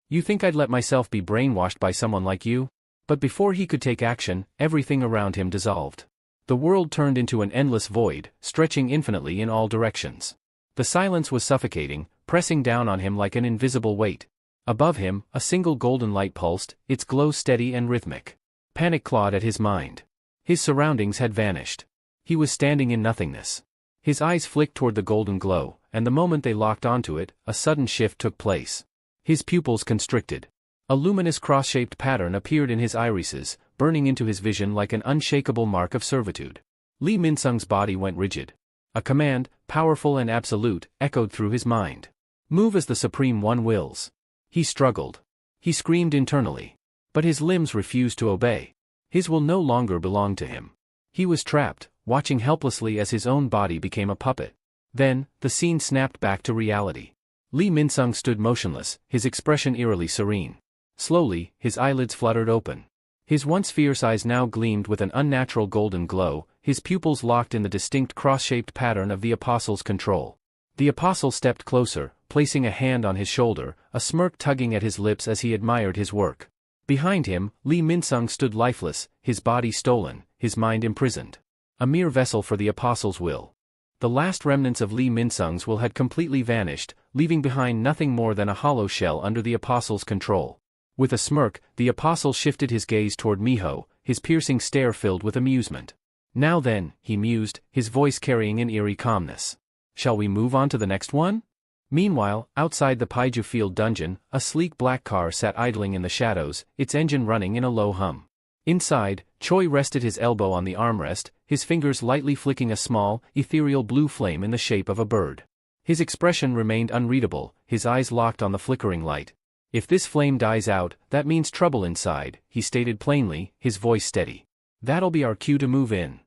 Speaker 1: You think I'd let myself be brainwashed by someone like you? But before he could take action, everything around him dissolved. The world turned into an endless void, stretching infinitely in all directions. The silence was suffocating, pressing down on him like an invisible weight. Above him, a single golden light pulsed, its glow steady and rhythmic. Panic clawed at his mind. His surroundings had vanished. He was standing in nothingness. His eyes flicked toward the golden glow, and the moment they locked onto it, a sudden shift took place. His pupils constricted. A luminous cross-shaped pattern appeared in his irises, burning into his vision like an unshakable mark of servitude. Lee Minsung's body went rigid. A command, powerful and absolute, echoed through his mind. Move as the Supreme One wills. He struggled. He screamed internally. But his limbs refused to obey. His will no longer belonged to him. He was trapped, watching helplessly as his own body became a puppet. Then, the scene snapped back to reality. Lee Min-sung stood motionless, his expression eerily serene. Slowly, his eyelids fluttered open. His once fierce eyes now gleamed with an unnatural golden glow, his pupils locked in the distinct cross-shaped pattern of the Apostle's control. The Apostle stepped closer, placing a hand on his shoulder, a smirk tugging at his lips as he admired his work. Behind him, Lee Min-sung stood lifeless, his body stolen, his mind imprisoned. A mere vessel for the Apostle's will. The last remnants of Lee Min-sung's will had completely vanished, leaving behind nothing more than a hollow shell under the Apostle's control. With a smirk, the Apostle shifted his gaze toward Miho, his piercing stare filled with amusement. Now then, he mused, his voice carrying an eerie calmness. Shall we move on to the next one? Meanwhile, outside the Paiju Field dungeon, a sleek black car sat idling in the shadows, its engine running in a low hum. Inside, Choi rested his elbow on the armrest, his fingers lightly flicking a small, ethereal blue flame in the shape of a bird. His expression remained unreadable, his eyes locked on the flickering light. If this flame dies out, that means trouble inside, he stated plainly, his voice steady. That'll be our cue to move in.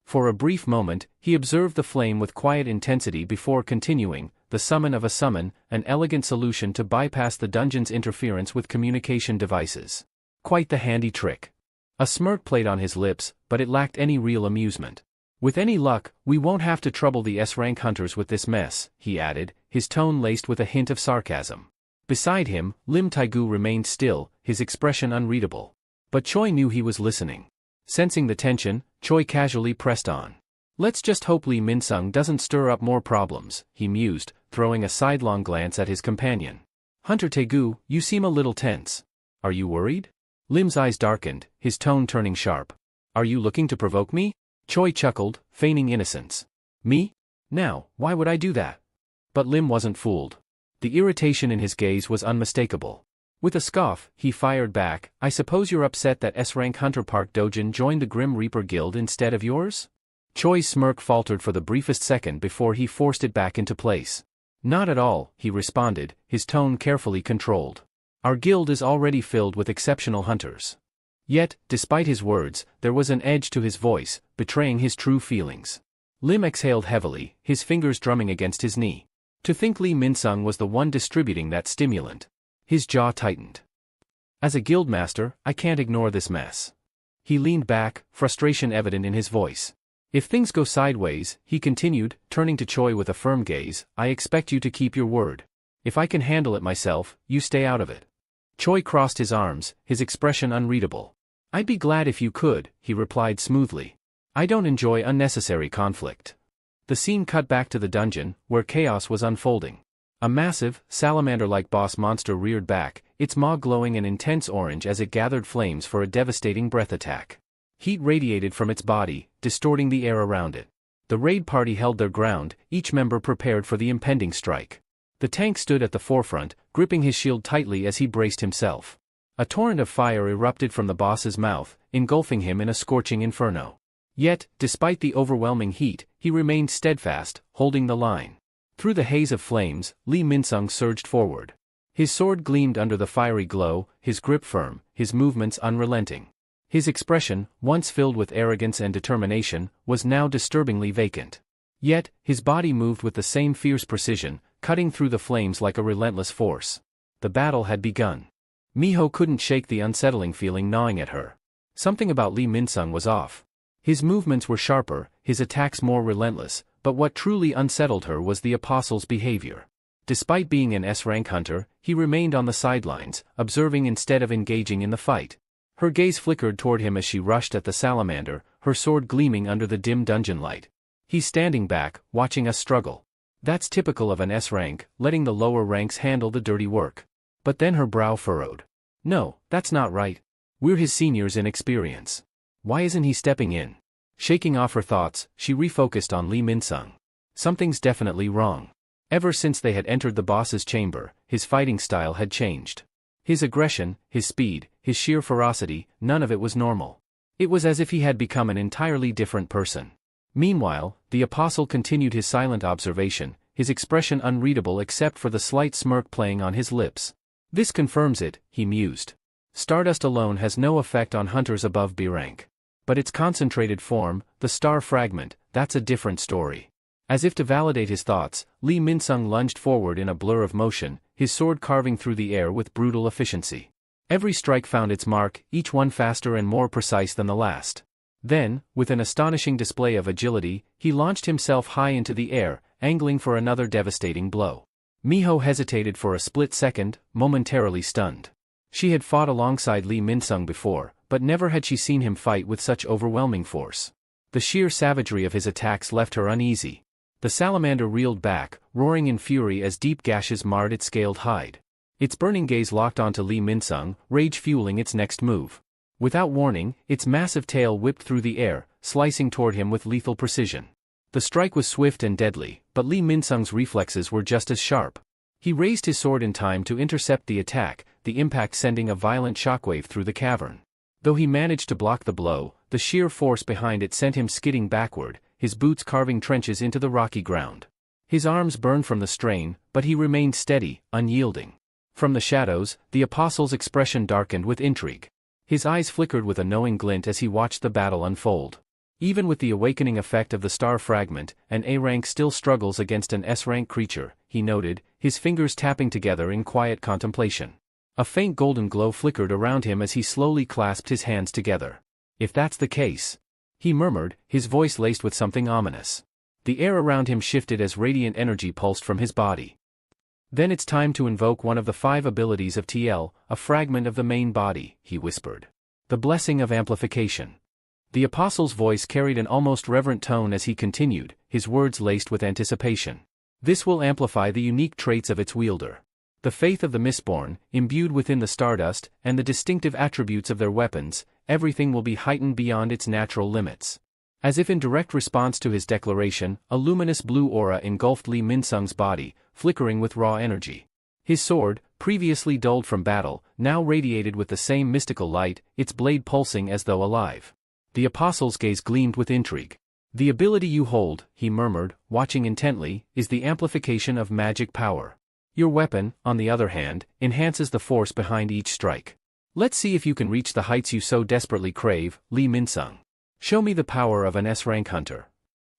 Speaker 1: For a brief moment, he observed the flame with quiet intensity before continuing, the summon of a summon, an elegant solution to bypass the dungeon's interference with communication devices. Quite the handy trick. A smirk played on his lips, but it lacked any real amusement. With any luck, we won't have to trouble the S-rank hunters with this mess, he added, his tone laced with a hint of sarcasm. Beside him, Lim Taegu remained still, his expression unreadable. But Choi knew he was listening. Sensing the tension, Choi casually pressed on. Let's just hope Lee Min-sung doesn't stir up more problems, he mused, throwing a sidelong glance at his companion. Hunter Taegu, you seem a little tense. Are you worried? Lim's eyes darkened, his tone turning sharp. Are you looking to provoke me? Choi chuckled, feigning innocence. Me? Now, why would I do that? But Lim wasn't fooled. The irritation in his gaze was unmistakable. With a scoff, he fired back, I suppose you're upset that S-rank Hunter Park Dojin joined the Grim Reaper Guild instead of yours? Choi's smirk faltered for the briefest second before he forced it back into place. Not at all, he responded, his tone carefully controlled. Our guild is already filled with exceptional hunters. Yet, despite his words, there was an edge to his voice, betraying his true feelings. Lim exhaled heavily, his fingers drumming against his knee. To think Lee Min-sung was the one distributing that stimulant. His jaw tightened. As a guildmaster, I can't ignore this mess. He leaned back, frustration evident in his voice. If things go sideways, he continued, turning to Choi with a firm gaze, I expect you to keep your word. If I can handle it myself, you stay out of it. Choi crossed his arms, his expression unreadable. I'd be glad if you could, he replied smoothly. I don't enjoy unnecessary conflict. The scene cut back to the dungeon, where chaos was unfolding. A massive, salamander-like boss monster reared back, its maw glowing an intense orange as it gathered flames for a devastating breath attack. Heat radiated from its body, distorting the air around it. The raid party held their ground, each member prepared for the impending strike. The tank stood at the forefront, gripping his shield tightly as he braced himself. A torrent of fire erupted from the boss's mouth, engulfing him in a scorching inferno. Yet, despite the overwhelming heat, he remained steadfast, holding the line. Through the haze of flames, Lee Min-sung surged forward. His sword gleamed under the fiery glow, his grip firm, his movements unrelenting. His expression, once filled with arrogance and determination, was now disturbingly vacant. Yet, his body moved with the same fierce precision, cutting through the flames like a relentless force. The battle had begun. Miho couldn't shake the unsettling feeling gnawing at her. Something about Lee Min-sung was off. His movements were sharper, his attacks more relentless, but what truly unsettled her was the Apostle's behavior. Despite being an S-rank hunter, he remained on the sidelines, observing instead of engaging in the fight. Her gaze flickered toward him as she rushed at the salamander, her sword gleaming under the dim dungeon light. He's standing back, watching us struggle. That's typical of an S-rank, letting the lower ranks handle the dirty work. But then her brow furrowed. No, that's not right. We're his seniors in experience. Why isn't he stepping in? Shaking off her thoughts, she refocused on Lee Min-sung. Something's definitely wrong. Ever since they had entered the boss's chamber, his fighting style had changed. His aggression, his speed, his sheer ferocity, none of it was normal. It was as if he had become an entirely different person. Meanwhile, the apostle continued his silent observation, his expression unreadable except for the slight smirk playing on his lips. This confirms it, he mused. Stardust alone has no effect on hunters above B rank. But its concentrated form, the star fragment, that's a different story. As if to validate his thoughts, Lee Min-sung lunged forward in a blur of motion, his sword carving through the air with brutal efficiency. Every strike found its mark, each one faster and more precise than the last. Then, with an astonishing display of agility, he launched himself high into the air, angling for another devastating blow. Miho hesitated for a split second, momentarily stunned. She had fought alongside Lee Min-sung before, but never had she seen him fight with such overwhelming force. The sheer savagery of his attacks left her uneasy. The salamander reeled back, roaring in fury as deep gashes marred its scaled hide. Its burning gaze locked onto Lee Min-sung, rage fueling its next move. Without warning, its massive tail whipped through the air, slicing toward him with lethal precision. The strike was swift and deadly, but Lee Min-sung's reflexes were just as sharp. He raised his sword in time to intercept the attack, the impact sending a violent shockwave through the cavern. Though he managed to block the blow, the sheer force behind it sent him skidding backward, his boots carving trenches into the rocky ground. His arms burned from the strain, but he remained steady, unyielding. From the shadows, the apostle's expression darkened with intrigue. His eyes flickered with a knowing glint as he watched the battle unfold. Even with the awakening effect of the star fragment, an A-rank still struggles against an S-rank creature, he noted, his fingers tapping together in quiet contemplation. A faint golden glow flickered around him as he slowly clasped his hands together. If that's the case, he murmured, his voice laced with something ominous. The air around him shifted as radiant energy pulsed from his body. Then it's time to invoke one of the 5 abilities of TL, a fragment of the main body, he whispered. The blessing of amplification. The apostle's voice carried an almost reverent tone as he continued, his words laced with anticipation. This will amplify the unique traits of its wielder. The faith of the Mistborn, imbued within the stardust, and the distinctive attributes of their weapons, everything will be heightened beyond its natural limits. As if in direct response to his declaration, a luminous blue aura engulfed Lee Min-sung's body, flickering with raw energy. His sword, previously dulled from battle, now radiated with the same mystical light, its blade pulsing as though alive. The apostle's gaze gleamed with intrigue. The ability you hold, he murmured, watching intently, is the amplification of magic power. Your weapon, on the other hand, enhances the force behind each strike. Let's see if you can reach the heights you so desperately crave, Lee Min-sung. Show me the power of an S-rank hunter.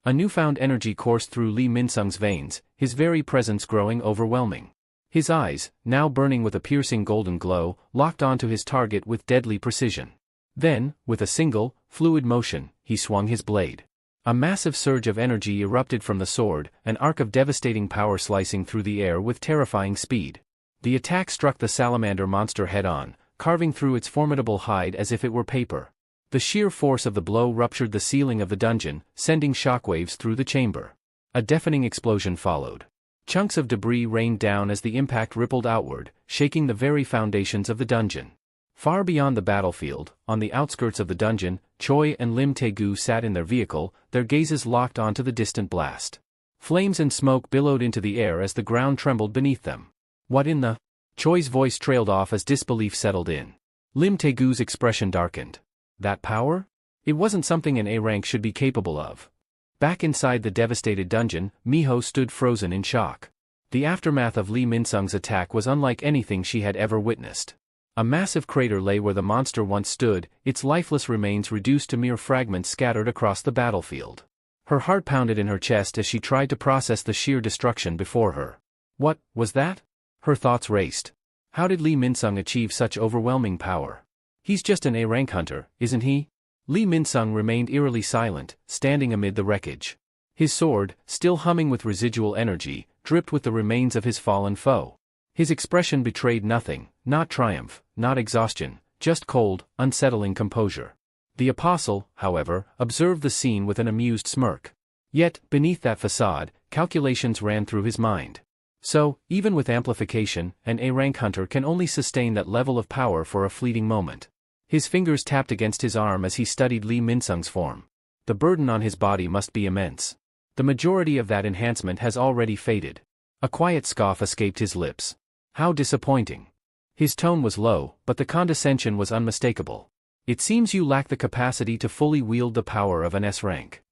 Speaker 1: A newfound energy coursed through Lee Min-sung's veins, his very presence growing overwhelming. His eyes, now burning with a piercing golden glow, locked onto his target with deadly precision. Then, with a single, fluid motion, he swung his blade. A massive surge of energy erupted from the sword, an arc of devastating power slicing through the air with terrifying speed. The attack struck the salamander monster head-on, carving through its formidable hide as if it were paper. The sheer force of the blow ruptured the ceiling of the dungeon, sending shockwaves through the chamber. A deafening explosion followed. Chunks of debris rained down as the impact rippled outward, shaking the very foundations of the dungeon. Far beyond the battlefield, on the outskirts of the dungeon, Choi and Lim Tae-gu sat in their vehicle, their gazes locked onto the distant blast. Flames and smoke billowed into the air as the ground trembled beneath them. What in the? Choi's voice trailed off as disbelief settled in. Lim Tae-gu's expression darkened. That power? It wasn't something an A-rank should be capable of. Back inside the devastated dungeon, Miho stood frozen in shock. The aftermath of Lee Min-sung's attack was unlike anything she had ever witnessed. A massive crater lay where the monster once stood, its lifeless remains reduced to mere fragments scattered across the battlefield. Her heart pounded in her chest as she tried to process the sheer destruction before her. What was that? Her thoughts raced. How did Lee Min-sung achieve such overwhelming power? He's just an A-rank hunter, isn't he? Lee Min-sung remained eerily silent, standing amid the wreckage. His sword, still humming with residual energy, dripped with the remains of his fallen foe. His expression betrayed nothing, not triumph, not exhaustion, just cold, unsettling composure. The apostle, however, observed the scene with an amused smirk. Yet, beneath that facade, calculations ran through his mind. So, even with amplification, an A-rank hunter can only sustain that level of power for a fleeting moment. His fingers tapped against his arm as he studied Lee Min-sung's form. The burden on his body must be immense. The majority of that enhancement has already faded. A quiet scoff escaped his lips. How disappointing. His tone was low, but the condescension was unmistakable. It seems you lack the capacity to fully wield the power of an S rank.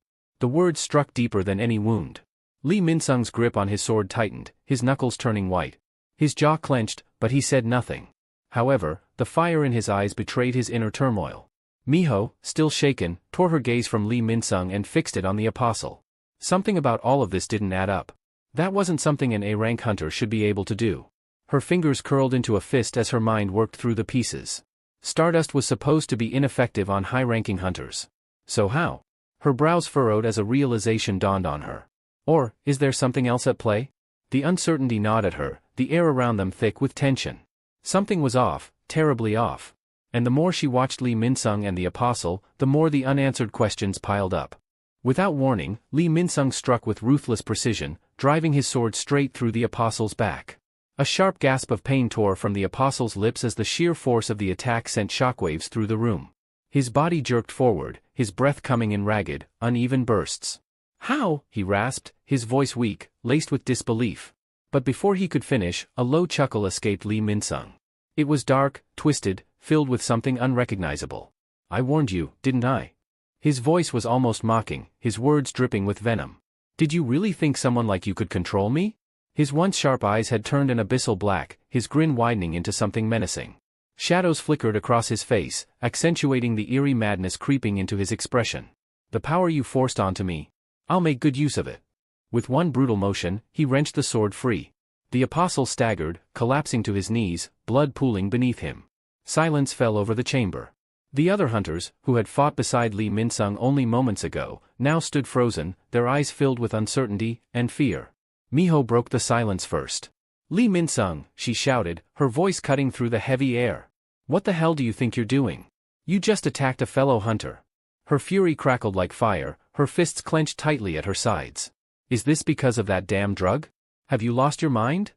Speaker 1: The words struck deeper than any wound. Lee Min-sung's grip on his sword tightened, his knuckles turning white. His jaw clenched, but he said nothing. However, the fire in his eyes betrayed his inner turmoil. Miho, still shaken, tore her gaze from Lee Min-sung and fixed it on the apostle. Something about all of this didn't add up. That wasn't something an A-rank hunter should be able to do. Her fingers curled into a fist as her mind worked through the pieces. Stardust was supposed to be ineffective on high-ranking hunters. So how? Her brows furrowed as a realization dawned on her. Or, is there something else at play? The uncertainty gnawed at her, the air around them thick with tension. Something was off, terribly off. And the more she watched Lee Min-sung and the apostle, the more the unanswered questions piled up. Without warning, Lee Min-sung struck with ruthless precision, driving his sword straight through the apostle's back. A sharp gasp of pain tore from the apostle's lips as the sheer force of the attack sent shockwaves through the room. His body jerked forward, his breath coming in ragged, uneven bursts. "How?" he rasped, his voice weak, laced with disbelief. But before he could finish, a low chuckle escaped Lee Min-sung. It was dark, twisted, filled with something unrecognizable. "I warned you, didn't I?" His voice was almost mocking, his words dripping with venom. "Did you really think someone like you could control me?" His once sharp eyes had turned an abyssal black, his grin widening into something menacing. Shadows flickered across his face, accentuating the eerie madness creeping into his expression. "The power you forced onto me. I'll make good use of it." With one brutal motion, he wrenched the sword free. The apostle staggered, collapsing to his knees, blood pooling beneath him. Silence fell over the chamber. The other hunters, who had fought beside Lee Min-sung only moments ago, now stood frozen, their eyes filled with uncertainty and fear. Miho broke the silence first. "Lee Min-sung," she shouted, her voice cutting through the heavy air. "What the hell do you think you're doing? You just attacked a fellow hunter." Her fury crackled like fire, her fists clenched tightly at her sides. "Is this because of that damn drug? Have you lost your mind?"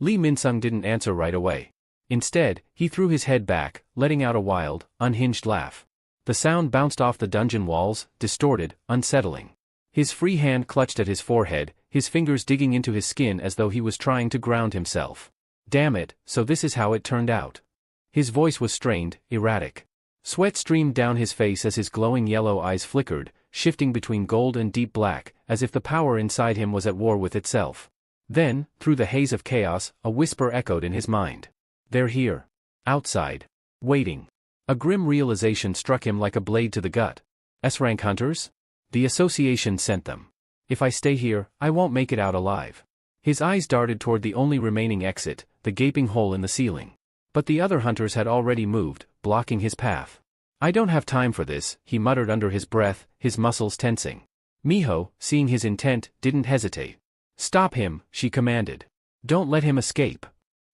Speaker 1: Lee Min-sung didn't answer right away. Instead, he threw his head back, letting out a wild, unhinged laugh. The sound bounced off the dungeon walls, distorted, unsettling. His free hand clutched at his forehead, his fingers digging into his skin as though he was trying to ground himself. "Damn it, so this is how it turned out." His voice was strained, erratic. Sweat streamed down his face as his glowing yellow eyes flickered, shifting between gold and deep black, as if the power inside him was at war with itself. Then, through the haze of chaos, a whisper echoed in his mind. "They're here. Outside. Waiting." A grim realization struck him like a blade to the gut. S-rank hunters? The association sent them. If I stay here, I won't make it out alive. His eyes darted toward the only remaining exit, the gaping hole in the ceiling. But the other hunters had already moved, blocking his path. "I don't have time for this," he muttered under his breath, his muscles tensing. Miho, seeing his intent, didn't hesitate. "Stop him," she commanded. "Don't let him escape."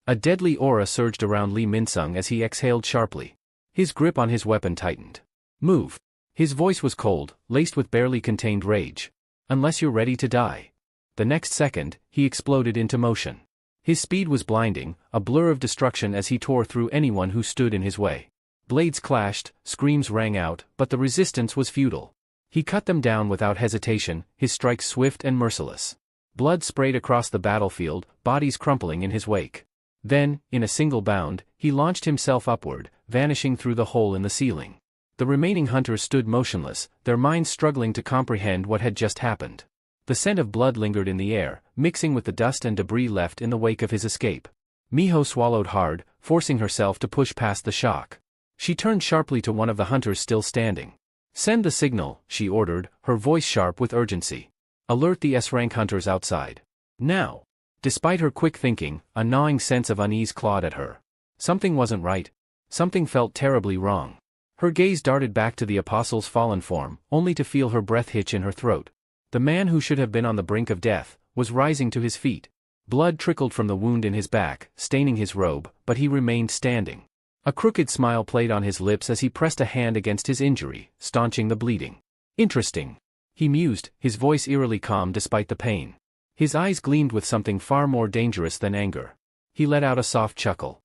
Speaker 1: A deadly aura surged around Lee Min-sung as he exhaled sharply. His grip on his weapon tightened. "Move." His voice was cold, laced with barely contained rage. "Unless you're ready to die." The next second, he exploded into motion. His speed was blinding, a blur of destruction as he tore through anyone who stood in his way. Blades clashed, screams rang out, but the resistance was futile. He cut them down without hesitation, his strikes swift and merciless. Blood sprayed across the battlefield, bodies crumpling in his wake. Then, in a single bound, he launched himself upward, vanishing through the hole in the ceiling. The remaining hunters stood motionless, their minds struggling to comprehend what had just happened. The scent of blood lingered in the air, mixing with the dust and debris left in the wake of his escape. Miho swallowed hard, forcing herself to push past the shock. She turned sharply to one of the hunters still standing. "Send the signal," she ordered, her voice sharp with urgency. "Alert the S-rank hunters outside. Now." Despite her quick thinking, a gnawing sense of unease clawed at her. Something wasn't right. Something felt terribly wrong. Her gaze darted back to the apostle's fallen form, only to feel her breath hitch in her throat. The man who should have been on the brink of death was rising to his feet. Blood trickled from the wound in his back, staining his robe, but he remained standing. A crooked smile played on his lips as he pressed a hand against his injury, staunching the bleeding. "Interesting," he mused, his voice eerily calm despite the pain. His eyes gleamed with something far more dangerous than anger. He let out a soft chuckle.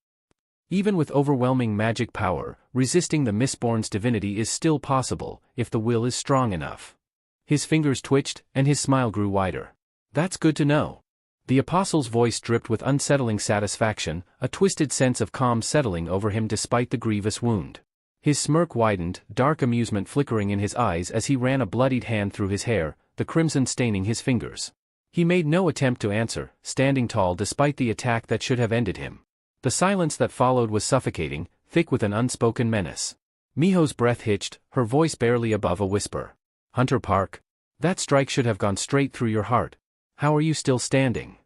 Speaker 1: Even with overwhelming magic power, resisting the Mistborn's divinity is still possible, if the will is strong enough. His fingers twitched, and his smile grew wider. "That's good to know." The apostle's voice dripped with unsettling satisfaction, a twisted sense of calm settling over him despite the grievous wound. His smirk widened, dark amusement flickering in his eyes as he ran a bloodied hand through his hair, the crimson staining his fingers. He made no attempt to answer, standing tall despite the attack that should have ended him. The silence that followed was suffocating, thick with an unspoken menace. Miho's breath hitched, her voice barely above a whisper. "Hunter Park? That strike should have gone straight through your heart. How are you still standing?"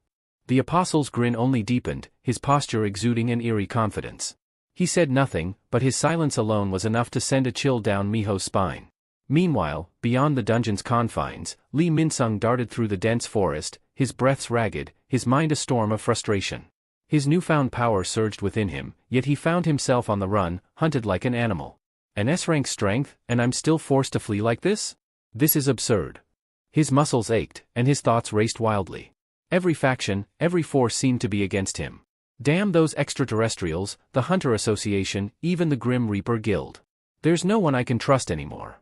Speaker 1: The apostle's grin only deepened, his posture exuding an eerie confidence. He said nothing, but his silence alone was enough to send a chill down Miho's spine. Meanwhile, beyond the dungeon's confines, Lee Min-sung darted through the dense forest, his breaths ragged, his mind a storm of frustration. His newfound power surged within him, yet he found himself on the run, hunted like an animal. An S-rank strength, and I'm still forced to flee like this? This is absurd. His muscles ached, and his thoughts raced wildly. Every faction, every force seemed to be against him. Damn those extraterrestrials, the Hunter Association, even the Grim Reaper Guild. There's no one I can trust anymore.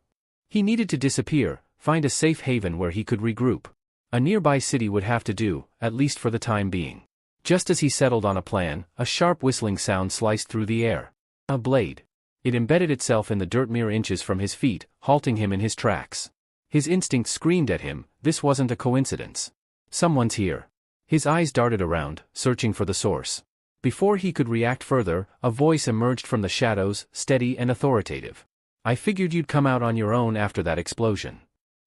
Speaker 1: He needed to disappear, find a safe haven where he could regroup. A nearby city would have to do, at least for the time being. Just as he settled on a plan, a sharp whistling sound sliced through the air. A blade. It embedded itself in the dirt mere inches from his feet, halting him in his tracks. His instinct screamed at him, this wasn't a coincidence. Someone's here. His eyes darted around, searching for the source. Before he could react further, a voice emerged from the shadows, steady and authoritative. "I figured you'd come out on your own after that explosion."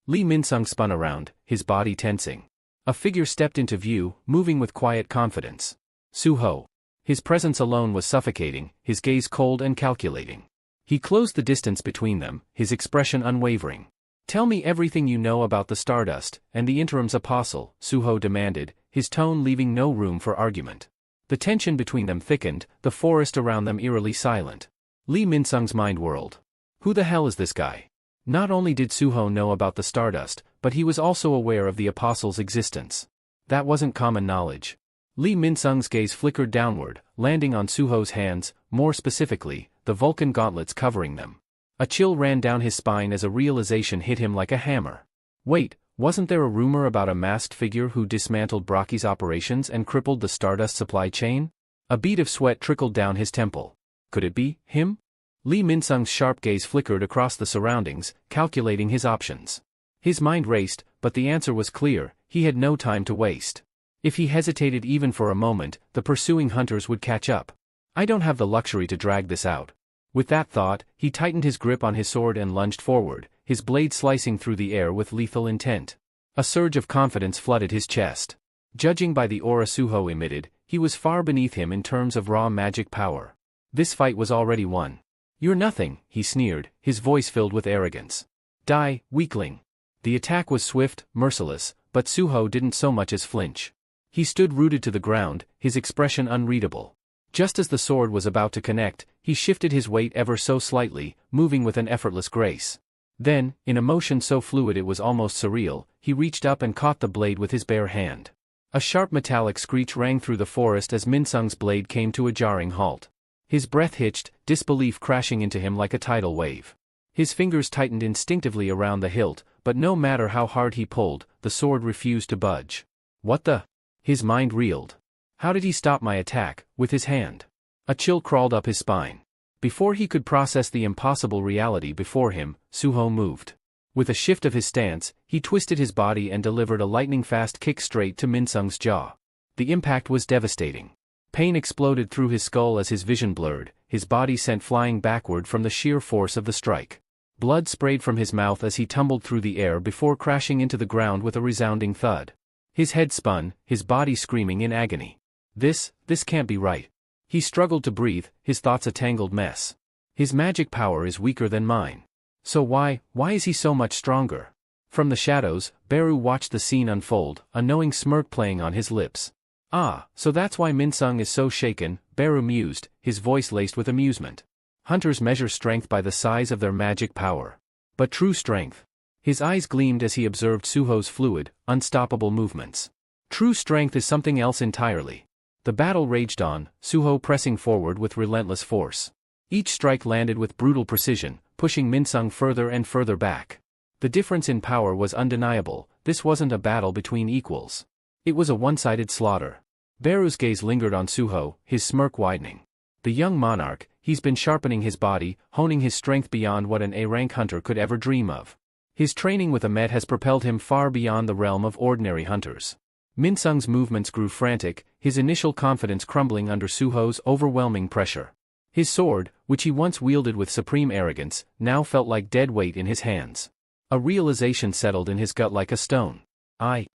Speaker 1: Lee Min-sung spun around, his body tensing. A figure stepped into view, moving with quiet confidence. Suho. His presence alone was suffocating, his gaze cold and calculating. He closed the distance between them, his expression unwavering. "Tell me everything you know about the Stardust, and the Interim's apostle," Suho demanded, his tone leaving no room for argument. The tension between them thickened, the forest around them eerily silent. Lee Min-sung's mind whirled. Who the hell is this guy? Not only did Suho know about the Stardust, but he was also aware of the apostle's existence. That wasn't common knowledge. Lee Min-sung's gaze flickered downward, landing on Suho's hands, more specifically, the Vulcan gauntlets covering them. A chill ran down his spine as a realization hit him like a hammer. Wait, wasn't there a rumor about a masked figure who dismantled Brocky's operations and crippled the Stardust supply chain? A bead of sweat trickled down his temple. Could it be him? Lee Min-sung's sharp gaze flickered across the surroundings, calculating his options. His mind raced, but the answer was clear, he had no time to waste. If he hesitated even for a moment, the pursuing hunters would catch up. I don't have the luxury to drag this out. With that thought, he tightened his grip on his sword and lunged forward, his blade slicing through the air with lethal intent. A surge of confidence flooded his chest. Judging by the aura Suho emitted, he was far beneath him in terms of raw magic power. This fight was already won. "You're nothing," he sneered, his voice filled with arrogance. "Die, weakling." The attack was swift, merciless, but Suho didn't so much as flinch. He stood rooted to the ground, his expression unreadable. Just as the sword was about to connect, he shifted his weight ever so slightly, moving with an effortless grace. Then, in a motion so fluid it was almost surreal, he reached up and caught the blade with his bare hand. A sharp metallic screech rang through the forest as Min-sung's blade came to a jarring halt. His breath hitched, disbelief crashing into him like a tidal wave. His fingers tightened instinctively around the hilt, but no matter how hard he pulled, the sword refused to budge. What the? His mind reeled. How did he stop my attack, with his hand? A chill crawled up his spine. Before he could process the impossible reality before him, Suho moved. With a shift of his stance, he twisted his body and delivered a lightning-fast kick straight to Min-sung's jaw. The impact was devastating. Pain exploded through his skull as his vision blurred, his body sent flying backward from the sheer force of the strike. Blood sprayed from his mouth as he tumbled through the air before crashing into the ground with a resounding thud. His head spun, his body screaming in agony. This can't be right. He struggled to breathe, his thoughts a tangled mess. His magic power is weaker than mine. So why is he so much stronger? From the shadows, Beru watched the scene unfold, a knowing smirk playing on his lips. Ah, so that's why Min-sung is so shaken, Beru mused, his voice laced with amusement. Hunters measure strength by the size of their magic power. But true strength. His eyes gleamed as he observed Suho's fluid, unstoppable movements. True strength is something else entirely. The battle raged on, Suho pressing forward with relentless force. Each strike landed with brutal precision, pushing Min-sung further and further back. The difference in power was undeniable, this wasn't a battle between equals. It was a one-sided slaughter. Beru's gaze lingered on Suho, his smirk widening. The young monarch, he's been sharpening his body, honing his strength beyond what an A-rank hunter could ever dream of. His training with a met has propelled him far beyond the realm of ordinary hunters. Minsung's movements grew frantic, his initial confidence crumbling under Suho's overwhelming pressure. His sword, which he once wielded with supreme arrogance, now felt like dead weight in his hands. A realization settled in his gut like a stone. I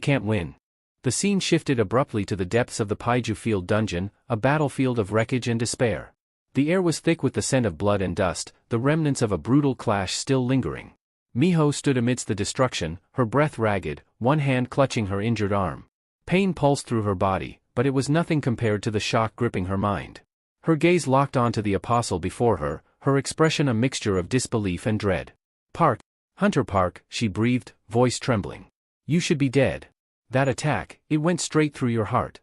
Speaker 1: can't win. The scene shifted abruptly to the depths of the Paiju Field dungeon, a battlefield of wreckage and despair. The air was thick with the scent of blood and dust, the remnants of a brutal clash still lingering. Miho stood amidst the destruction, her breath ragged, one hand clutching her injured arm. Pain pulsed through her body, but it was nothing compared to the shock gripping her mind. Her gaze locked onto the apostle before her, her expression a mixture of disbelief and dread. "Park, Hunter Park," she breathed, voice trembling. "You should be dead. That attack, it went straight through your heart."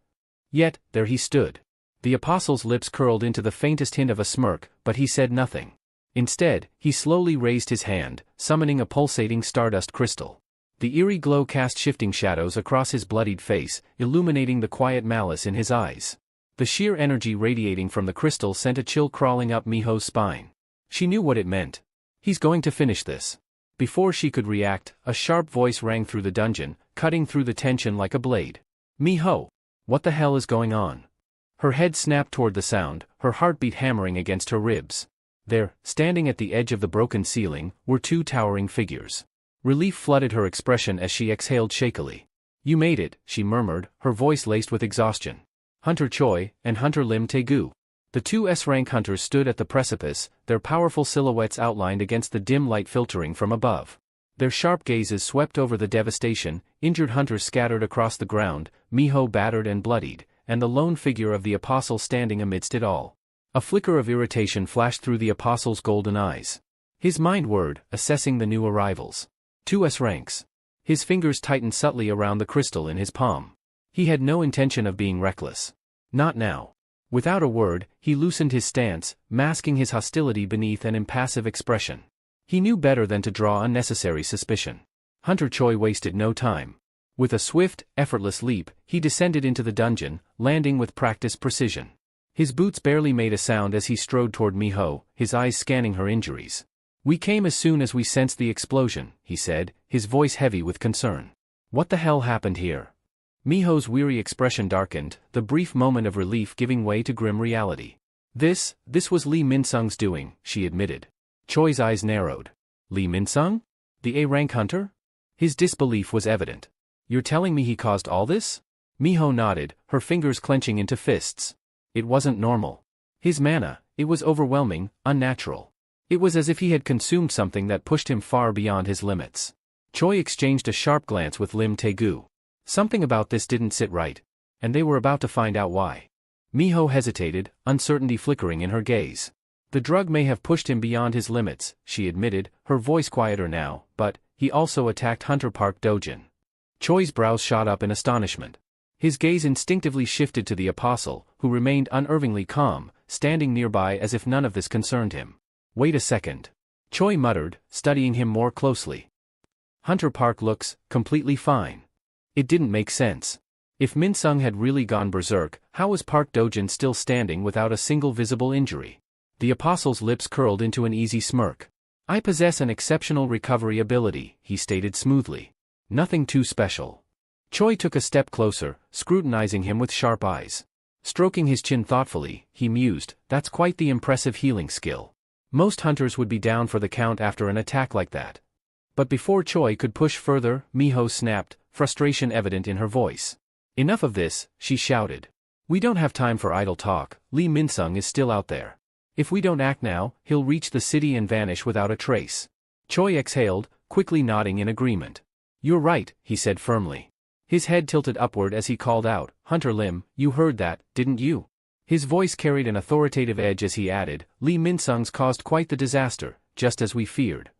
Speaker 1: Yet, there he stood. The apostle's lips curled into the faintest hint of a smirk, but he said nothing. Instead, he slowly raised his hand, summoning a pulsating stardust crystal. The eerie glow cast shifting shadows across his bloodied face, illuminating the quiet malice in his eyes. The sheer energy radiating from the crystal sent a chill crawling up Miho's spine. She knew what it meant. He's going to finish this. Before she could react, a sharp voice rang through the dungeon, cutting through the tension like a blade. "Miho! What the hell is going on?" Her head snapped toward the sound, her heartbeat hammering against her ribs. There, standing at the edge of the broken ceiling, were two towering figures. Relief flooded her expression as she exhaled shakily. "You made it," she murmured, her voice laced with exhaustion. Hunter Choi, and Hunter Lim Taegu. The two S-rank hunters stood at the precipice, their powerful silhouettes outlined against the dim light filtering from above. Their sharp gazes swept over the devastation, injured hunters scattered across the ground, Miho battered and bloodied, and the lone figure of the apostle standing amidst it all. A flicker of irritation flashed through the apostle's golden eyes. His mind whirred, assessing the new arrivals. Two S-ranks. His fingers tightened subtly around the crystal in his palm. He had no intention of being reckless. Not now. Without a word, he loosened his stance, masking his hostility beneath an impassive expression. He knew better than to draw unnecessary suspicion. Hunter Choi wasted no time. With a swift, effortless leap, he descended into the dungeon, landing with practiced precision. His boots barely made a sound as he strode toward Miho, his eyes scanning her injuries. "We came as soon as we sensed the explosion," he said, his voice heavy with concern. "What the hell happened here?" Miho's weary expression darkened, the brief moment of relief giving way to grim reality. This was Lee Minsung's doing," she admitted. Choi's eyes narrowed. "Lee Minsung? The A-rank hunter?" His disbelief was evident. "You're telling me he caused all this?" Miho nodded, her fingers clenching into fists. It wasn't normal. His mana, it was overwhelming, unnatural. It was as if he had consumed something that pushed him far beyond his limits. Choi exchanged a sharp glance with Lim Taegu. Something about this didn't sit right, and they were about to find out why. Miho hesitated, uncertainty flickering in her gaze. "The drug may have pushed him beyond his limits," she admitted, her voice quieter now, "but he also attacked Hunter Park Dojin." Choi's brows shot up in astonishment. His gaze instinctively shifted to the apostle, who remained unervingly calm, standing nearby as if none of this concerned him. "Wait a second." Choi muttered, studying him more closely. "Hunter Park looks completely fine." It didn't make sense. If Minsung had really gone berserk, how was Park Dojin still standing without a single visible injury? The apostle's lips curled into an easy smirk. "I possess an exceptional recovery ability," he stated smoothly. "Nothing too special." Choi took a step closer, scrutinizing him with sharp eyes. Stroking his chin thoughtfully, he mused, "That's quite the impressive healing skill. Most hunters would be down for the count after an attack like that." But before Choi could push further, Miho snapped, frustration evident in her voice. "Enough of this," she shouted. "We don't have time for idle talk. Lee Minsung is still out there. If we don't act now, he'll reach the city and vanish without a trace." Choi exhaled, quickly nodding in agreement. "You're right," he said firmly. His head tilted upward as he called out, "Hunter Lim, you heard that, didn't you?" His voice carried an authoritative edge as he added, "Lee Minsung's caused quite the disaster, just as we feared."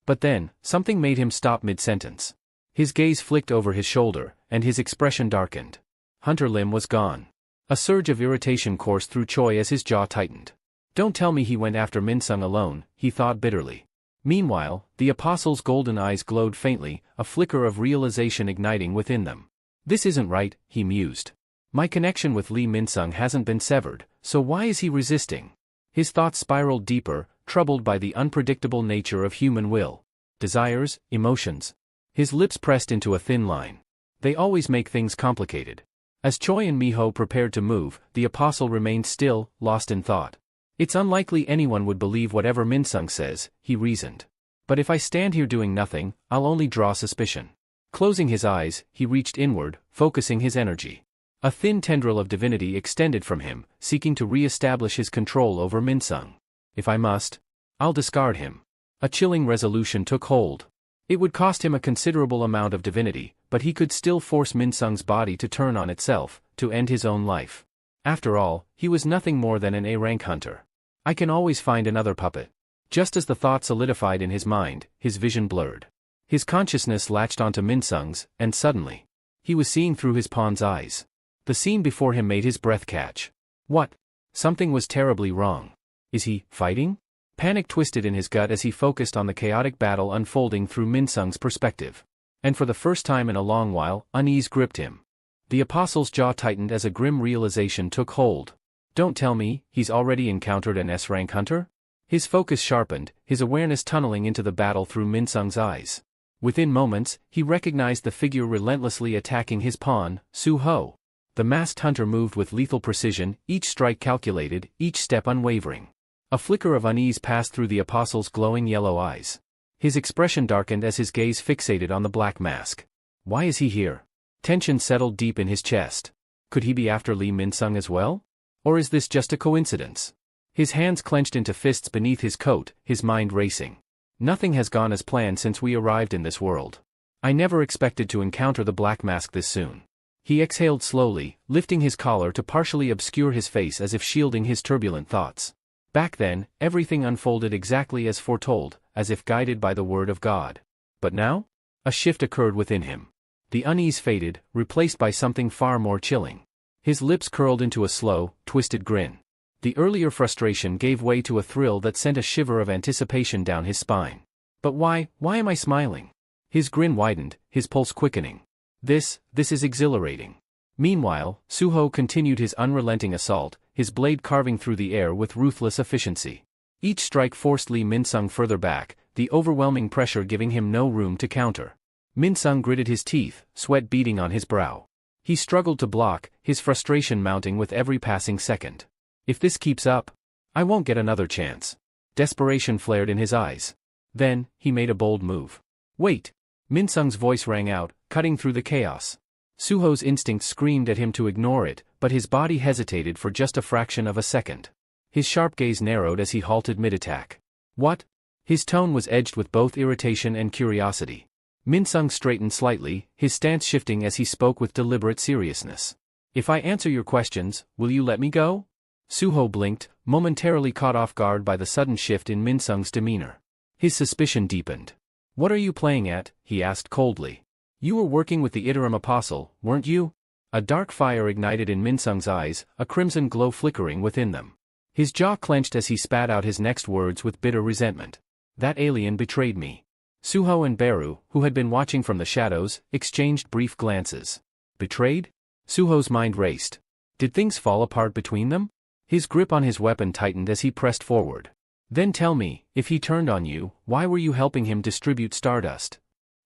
Speaker 1: But then, something made him stop mid-sentence. His gaze flicked over his shoulder, and his expression darkened. Hunter Lim was gone. A surge of irritation coursed through Choi as his jaw tightened. "Don't tell me he went after Minsung alone," he thought bitterly. Meanwhile, the apostle's golden eyes glowed faintly, a flicker of realization igniting within them. "This isn't right," he mused. "My connection with Lee Minsung hasn't been severed, so why is he resisting?" His thoughts spiraled deeper, troubled by the unpredictable nature of human will. desires, emotions. His lips pressed into a thin line. They always make things complicated. As Choi and Miho prepared to move, the apostle remained still, lost in thought. It's unlikely anyone would believe whatever Minsung says, he reasoned. But if I stand here doing nothing, I'll only draw suspicion. Closing his eyes, he reached inward, focusing his energy. A thin tendril of divinity extended from him, seeking to re-establish his control over Minsung. If I must, I'll discard him. A chilling resolution took hold. It would cost him a considerable amount of divinity, but he could still force Minsung's body to turn on itself, to end his own life. After all, he was nothing more than an A-rank hunter. I can always find another puppet. Just as the thought solidified in his mind, his vision blurred. His consciousness latched onto Minsung's, and suddenly, he was seeing through his pawn's eyes. The scene before him made his breath catch. What? Something was terribly wrong. Is he fighting? Panic twisted in his gut as he focused on the chaotic battle unfolding through Minsung's perspective. And for the first time in a long while, unease gripped him. The apostle's jaw tightened as a grim realization took hold. Don't tell me, he's already encountered an S-rank hunter? His focus sharpened, his awareness tunneling into the battle through Minsung's eyes. Within moments, he recognized the figure relentlessly attacking his pawn, Su-ho. The masked hunter moved with lethal precision, each strike calculated, each step unwavering. A flicker of unease passed through the apostle's glowing yellow eyes. His expression darkened as his gaze fixated on the black mask. Why is he here? Tension settled deep in his chest. Could he be after Lee Minsung as well? Or is this just a coincidence? His hands clenched into fists beneath his coat, his mind racing. Nothing has gone as planned since we arrived in this world. I never expected to encounter the black mask this soon. He exhaled slowly, lifting his collar to partially obscure his face as if shielding his turbulent thoughts. Back then, everything unfolded exactly as foretold, as if guided by the word of God. But now? A shift occurred within him. The unease faded, replaced by something far more chilling. His lips curled into a slow, twisted grin. The earlier frustration gave way to a thrill that sent a shiver of anticipation down his spine. But why am I smiling? His grin widened, his pulse quickening. This is exhilarating. Meanwhile, Su-ho continued his unrelenting assault, his blade carving through the air with ruthless efficiency. Each strike forced Lee Minsung further back, the overwhelming pressure giving him no room to counter. Minsung gritted his teeth, sweat beading on his brow. He struggled to block, his frustration mounting with every passing second. If this keeps up, I won't get another chance. Desperation flared in his eyes. Then, he made a bold move. Wait! Minsung's voice rang out, cutting through the chaos. Su-ho's instinct screamed at him to ignore it, but his body hesitated for just a fraction of a second. His sharp gaze narrowed as he halted mid-attack. What? His tone was edged with both irritation and curiosity. Minsung straightened slightly, his stance shifting as he spoke with deliberate seriousness. If I answer your questions, will you let me go? Su-ho blinked, momentarily caught off guard by the sudden shift in Minsung's demeanor. His suspicion deepened. What are you playing at? He asked coldly. You were working with the Iterum Apostle, weren't you? A dark fire ignited in Minsung's eyes, a crimson glow flickering within them. His jaw clenched as he spat out his next words with bitter resentment. That alien betrayed me. Su-ho and Beru, who had been watching from the shadows, exchanged brief glances. Betrayed? Su-ho's mind raced. Did things fall apart between them? His grip on his weapon tightened as he pressed forward. Then tell me, if he turned on you, why were you helping him distribute stardust?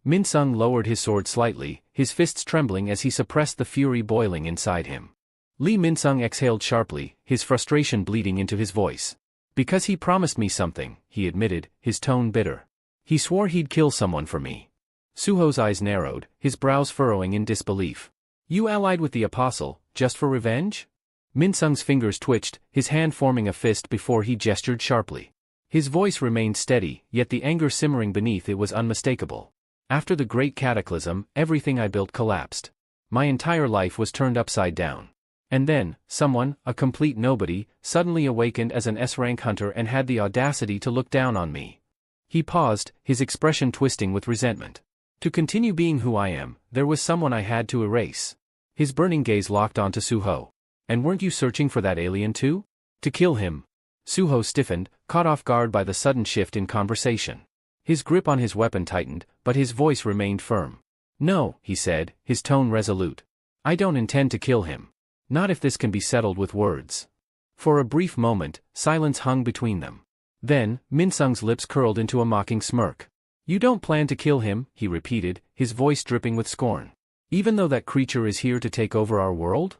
Speaker 1: Minsung lowered his sword slightly, his fists trembling as he suppressed the fury boiling inside him. Lee Minsung exhaled sharply, his frustration bleeding into his voice. Because he promised me something, he admitted, his tone bitter. He swore he'd kill someone for me. Su-ho's eyes narrowed, his brows furrowing in disbelief. You allied with the Apostle, just for revenge? Minsung's fingers twitched, his hand forming a fist before he gestured sharply. His voice remained steady, yet the anger simmering beneath it was unmistakable. After the great cataclysm, everything I built collapsed. My entire life was turned upside down. And then, someone, a complete nobody, suddenly awakened as an S-rank hunter and had the audacity to look down on me. He paused, his expression twisting with resentment. To continue being who I am, there was someone I had to erase. His burning gaze locked onto Su-ho. And weren't you searching for that alien too? To kill him. Su-ho stiffened, caught off guard by the sudden shift in conversation. His grip on his weapon tightened, but his voice remained firm. No, he said, his tone resolute. I don't intend to kill him. Not if this can be settled with words. For a brief moment, silence hung between them. Then, Minsung's lips curled into a mocking smirk. You don't plan to kill him, he repeated, his voice dripping with scorn. Even though that creature is here to take over our world?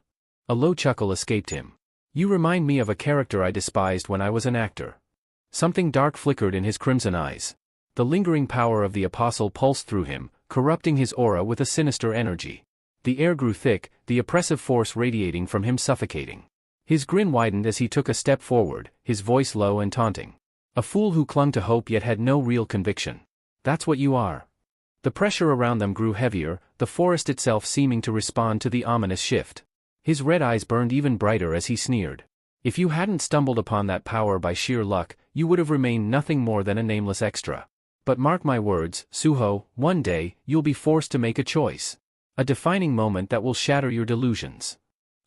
Speaker 1: A low chuckle escaped him. You remind me of a character I despised when I was an actor. Something dark flickered in his crimson eyes. The lingering power of the apostle pulsed through him, corrupting his aura with a sinister energy. The air grew thick, the oppressive force radiating from him suffocating. His grin widened as he took a step forward, his voice low and taunting. A fool who clung to hope yet had no real conviction. That's what you are. The pressure around them grew heavier, the forest itself seeming to respond to the ominous shift. His red eyes burned even brighter as he sneered. If you hadn't stumbled upon that power by sheer luck, you would have remained nothing more than a nameless extra. But mark my words, Suho, one day, you'll be forced to make a choice. A defining moment that will shatter your delusions.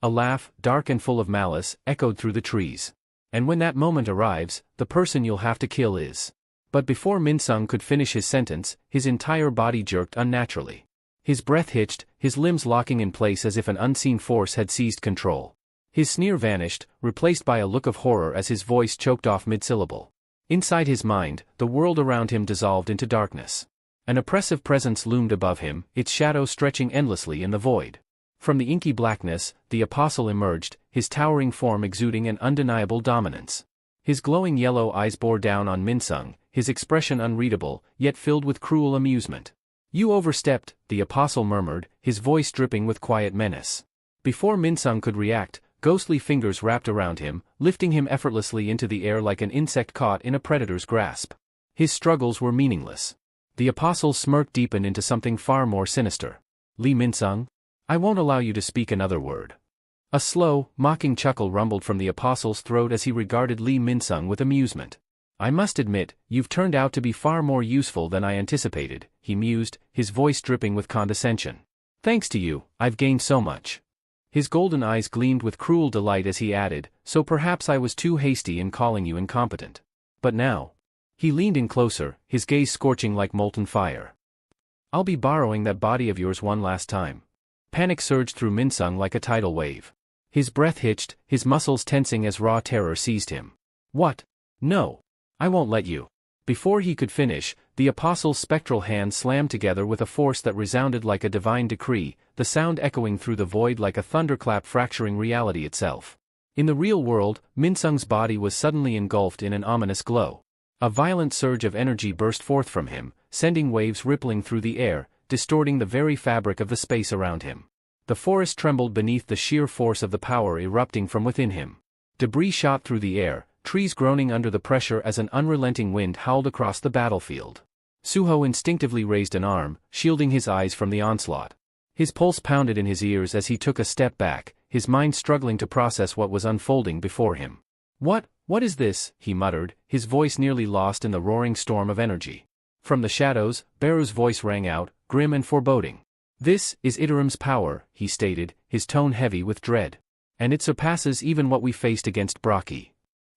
Speaker 1: A laugh, dark and full of malice, echoed through the trees. And when that moment arrives, the person you'll have to kill is. But before Minsung could finish his sentence, his entire body jerked unnaturally. His breath hitched, his limbs locking in place as if an unseen force had seized control. His sneer vanished, replaced by a look of horror as his voice choked off mid-syllable. Inside his mind, the world around him dissolved into darkness. An oppressive presence loomed above him, its shadow stretching endlessly in the void. From the inky blackness, the apostle emerged, his towering form exuding an undeniable dominance. His glowing yellow eyes bore down on Minsung, his expression unreadable, yet filled with cruel amusement. You overstepped, the apostle murmured, his voice dripping with quiet menace. Before Minsung could react, ghostly fingers wrapped around him, lifting him effortlessly into the air like an insect caught in a predator's grasp. His struggles were meaningless. The apostle's smirk deepened into something far more sinister. Lee Minsung? I won't allow you to speak another word. A slow, mocking chuckle rumbled from the apostle's throat as he regarded Lee Minsung with amusement. I must admit, you've turned out to be far more useful than I anticipated, he mused, his voice dripping with condescension. Thanks to you, I've gained so much. His golden eyes gleamed with cruel delight as he added, so perhaps I was too hasty in calling you incompetent. But now. He leaned in closer, his gaze scorching like molten fire. I'll be borrowing that body of yours one last time. Panic surged through Minsung like a tidal wave. His breath hitched, his muscles tensing as raw terror seized him. What? No. I won't let you. Before he could finish, the apostle's spectral hands slammed together with a force that resounded like a divine decree, the sound echoing through the void like a thunderclap fracturing reality itself. In the real world, Minsung's body was suddenly engulfed in an ominous glow. A violent surge of energy burst forth from him, sending waves rippling through the air, distorting the very fabric of the space around him. The forest trembled beneath the sheer force of the power erupting from within him. Debris shot through the air, trees groaning under the pressure as an unrelenting wind howled across the battlefield. Suho instinctively raised an arm, shielding his eyes from the onslaught. His pulse pounded in his ears as he took a step back, his mind struggling to process what was unfolding before him. What is this? He muttered, his voice nearly lost in the roaring storm of energy. From the shadows, Beru's voice rang out, grim and foreboding. This is Iterim's power, he stated, his tone heavy with dread. And it surpasses even what we faced against Braki.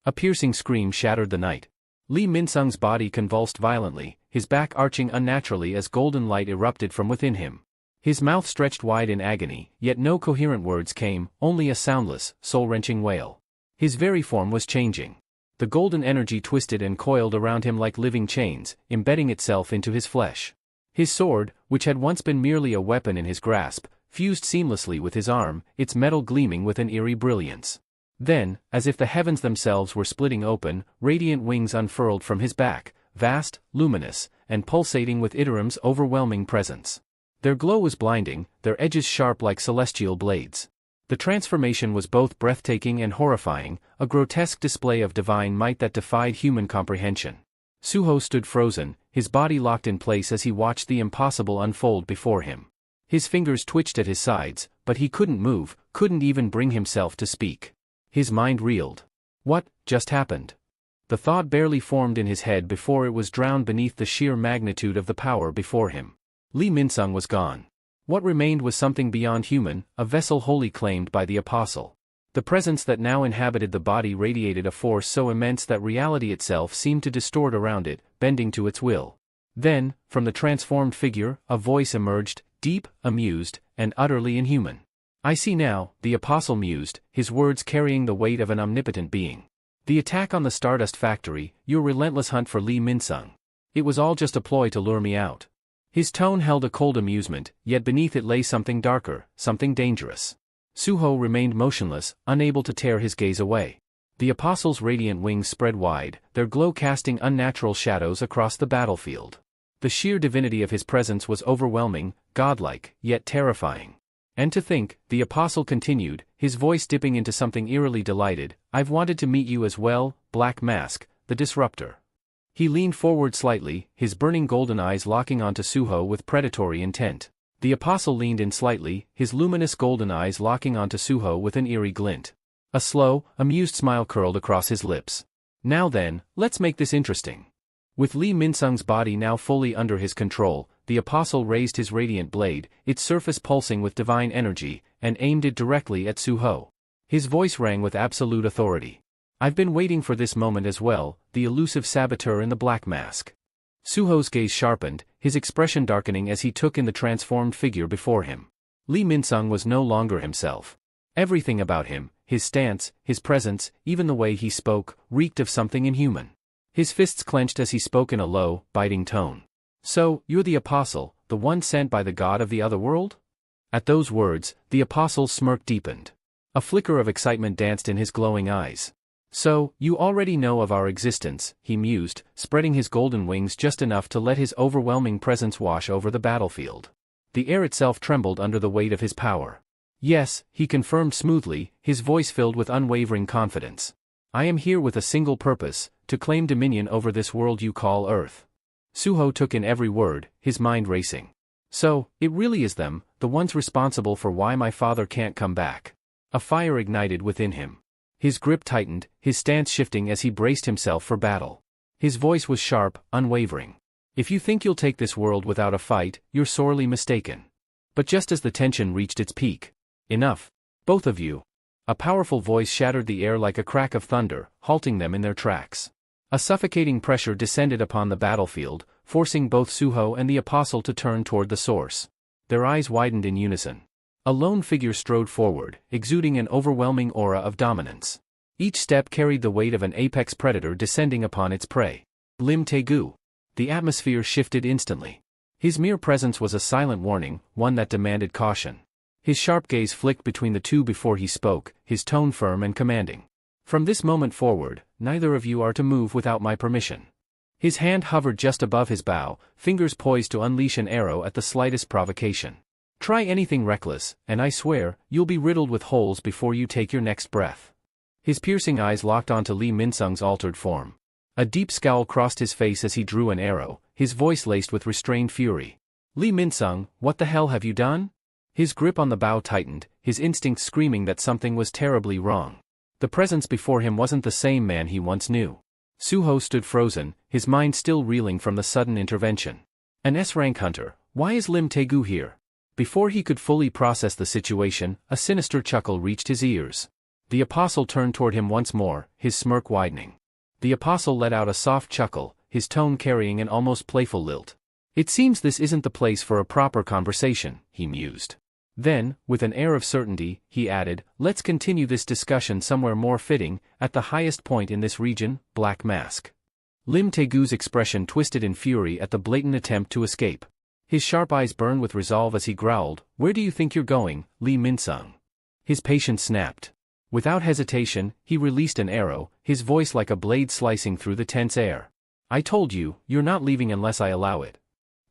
Speaker 1: A piercing scream shattered the night. Lee Minsung's body convulsed violently, his back arching unnaturally as golden light erupted from within him. His mouth stretched wide in agony, yet no coherent words came, only a soundless, soul-wrenching wail. His very form was changing. The golden energy twisted and coiled around him like living chains, embedding itself into his flesh. His sword, which had once been merely a weapon in his grasp, fused seamlessly with his arm, its metal gleaming with an eerie brilliance. Then, as if the heavens themselves were splitting open, radiant wings unfurled from his back, vast, luminous, and pulsating with Iterim's overwhelming presence. Their glow was blinding, their edges sharp like celestial blades. The transformation was both breathtaking and horrifying, a grotesque display of divine might that defied human comprehension. Suho stood frozen, his body locked in place as he watched the impossible unfold before him. His fingers twitched at his sides, but he couldn't move, couldn't even bring himself to speak. His mind reeled. What just happened? The thought barely formed in his head before it was drowned beneath the sheer magnitude of the power before him. Lee Minsung was gone. What remained was something beyond human, a vessel wholly claimed by the apostle. The presence that now inhabited the body radiated a force so immense that reality itself seemed to distort around it, bending to its will. Then, from the transformed figure, a voice emerged, deep, amused, and utterly inhuman. I see now, the apostle mused, his words carrying the weight of an omnipotent being. The attack on the Stardust Factory, your relentless hunt for Lee Minsung. It was all just a ploy to lure me out. His tone held a cold amusement, yet beneath it lay something darker, something dangerous. Suho remained motionless, unable to tear his gaze away. The apostle's radiant wings spread wide, their glow casting unnatural shadows across the battlefield. The sheer divinity of his presence was overwhelming, godlike, yet terrifying. And to think, the apostle continued, his voice dipping into something eerily delighted, I've wanted to meet you as well, Black Mask, the disruptor. He leaned forward slightly, his burning golden eyes locking onto Suho with predatory intent. The apostle leaned in slightly, his luminous golden eyes locking onto Suho with an eerie glint. A slow, amused smile curled across his lips. Now then, let's make this interesting. With Lee Min-sung's body now fully under his control, the apostle raised his radiant blade, its surface pulsing with divine energy, and aimed it directly at Suho. His voice rang with absolute authority. I've been waiting for this moment as well, the elusive saboteur in the black mask. Suho's gaze sharpened, his expression darkening as he took in the transformed figure before him. Lee Min-sung was no longer himself. Everything about him, his stance, his presence, even the way he spoke, reeked of something inhuman. His fists clenched as he spoke in a low, biting tone. So, you're the apostle, the one sent by the god of the other world? At those words, the apostle's smirk deepened. A flicker of excitement danced in his glowing eyes. So, you already know of our existence, he mused, spreading his golden wings just enough to let his overwhelming presence wash over the battlefield. The air itself trembled under the weight of his power. Yes, he confirmed smoothly, his voice filled with unwavering confidence. I am here with a single purpose, to claim dominion over this world you call Earth. Suho took in every word, his mind racing. So, it really is them, the ones responsible for why my father can't come back. A fire ignited within him. His grip tightened, his stance shifting as he braced himself for battle. His voice was sharp, unwavering. If you think you'll take this world without a fight, you're sorely mistaken. But just as the tension reached its peak. Enough. Both of you. A powerful voice shattered the air like a crack of thunder, halting them in their tracks. A suffocating pressure descended upon the battlefield, forcing both Suho and the apostle to turn toward the source. Their eyes widened in unison. A lone figure strode forward, exuding an overwhelming aura of dominance. Each step carried the weight of an apex predator descending upon its prey. Lim Tae-gu. The atmosphere shifted instantly. His mere presence was a silent warning, one that demanded caution. His sharp gaze flicked between the two before he spoke, his tone firm and commanding. From this moment forward, neither of you are to move without my permission. His hand hovered just above his bow, fingers poised to unleash an arrow at the slightest provocation. Try anything reckless, and I swear, you'll be riddled with holes before you take your next breath. His piercing eyes locked onto Lee Min-sung's altered form. A deep scowl crossed his face as he drew an arrow, his voice laced with restrained fury. Lee Min-sung, what the hell have you done? His grip on the bow tightened, his instincts screaming that something was terribly wrong. The presence before him wasn't the same man he once knew. Suho stood frozen, his mind still reeling from the sudden intervention. An S-rank hunter, why is Lim Tae-gu here? Before he could fully process the situation, a sinister chuckle reached his ears. The apostle turned toward him once more, his smirk widening. The apostle let out a soft chuckle, his tone carrying an almost playful lilt. It seems this isn't the place for a proper conversation, he mused. Then, with an air of certainty, he added, let's continue this discussion somewhere more fitting, at the highest point in this region, Black Mask. Lim Tae-gu's expression twisted in fury at the blatant attempt to escape. His sharp eyes burned with resolve as he growled, where do you think you're going, Lee Min-sung? His patience snapped. Without hesitation, he released an arrow, his voice like a blade slicing through the tense air. I told you, you're not leaving unless I allow it.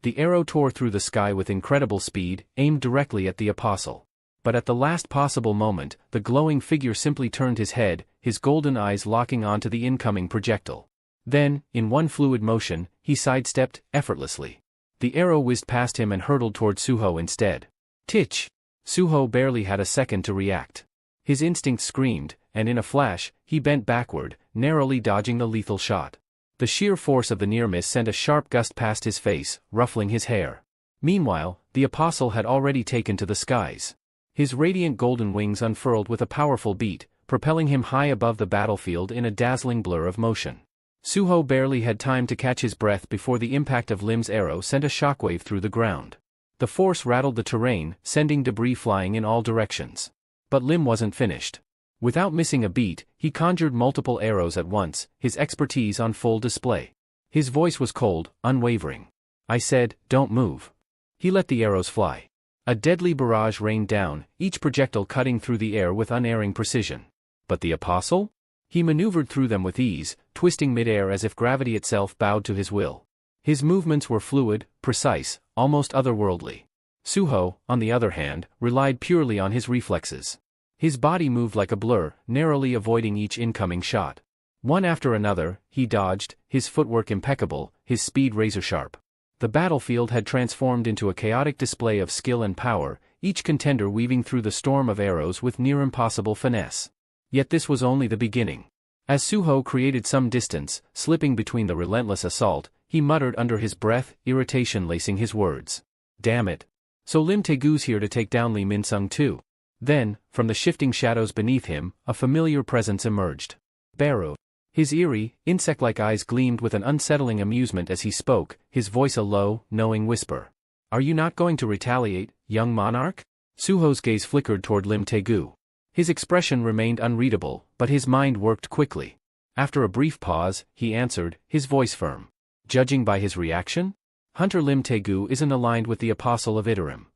Speaker 1: The arrow tore through the sky with incredible speed, aimed directly at the apostle. But at the last possible moment, the glowing figure simply turned his head, his golden eyes locking onto the incoming projectile. Then, in one fluid motion, he sidestepped, effortlessly. The arrow whizzed past him and hurtled toward Suho instead. Titch! Suho barely had a second to react. His instincts screamed, and in a flash, he bent backward, narrowly dodging the lethal shot. The sheer force of the near miss sent a sharp gust past his face, ruffling his hair. Meanwhile, the apostle had already taken to the skies. His radiant golden wings unfurled with a powerful beat, propelling him high above the battlefield in a dazzling blur of motion. Suho barely had time to catch his breath before the impact of Lim's arrow sent a shockwave through the ground. The force rattled the terrain, sending debris flying in all directions. But Lim wasn't finished. Without missing a beat, he conjured multiple arrows at once, his expertise on full display. His voice was cold, unwavering. I said, "Don't move." He let the arrows fly. A deadly barrage rained down, each projectile cutting through the air with unerring precision. But the apostle? He maneuvered through them with ease, twisting mid-air as if gravity itself bowed to his will. His movements were fluid, precise, almost otherworldly. Suho, on the other hand, relied purely on his reflexes. His body moved like a blur, narrowly avoiding each incoming shot. One after another, he dodged, his footwork impeccable, his speed razor-sharp. The battlefield had transformed into a chaotic display of skill and power, each contender weaving through the storm of arrows with near-impossible finesse. Yet this was only the beginning. As Suho created some distance, slipping between the relentless assault, he muttered under his breath, irritation lacing his words. "Damn it. So Lim Taegu's here to take down Lee Min-sung too." Then, from the shifting shadows beneath him, a familiar presence emerged. Baru. His eerie, insect-like eyes gleamed with an unsettling amusement as he spoke, his voice a low, knowing whisper. "Are you not going to retaliate, young monarch?" Suho's gaze flickered toward Lim Taegu. His expression remained unreadable, but his mind worked quickly. After a brief pause, he answered, his voice firm. "Judging by his reaction? Hunter Lim Taegu isn't aligned with the Apostle of Iterim."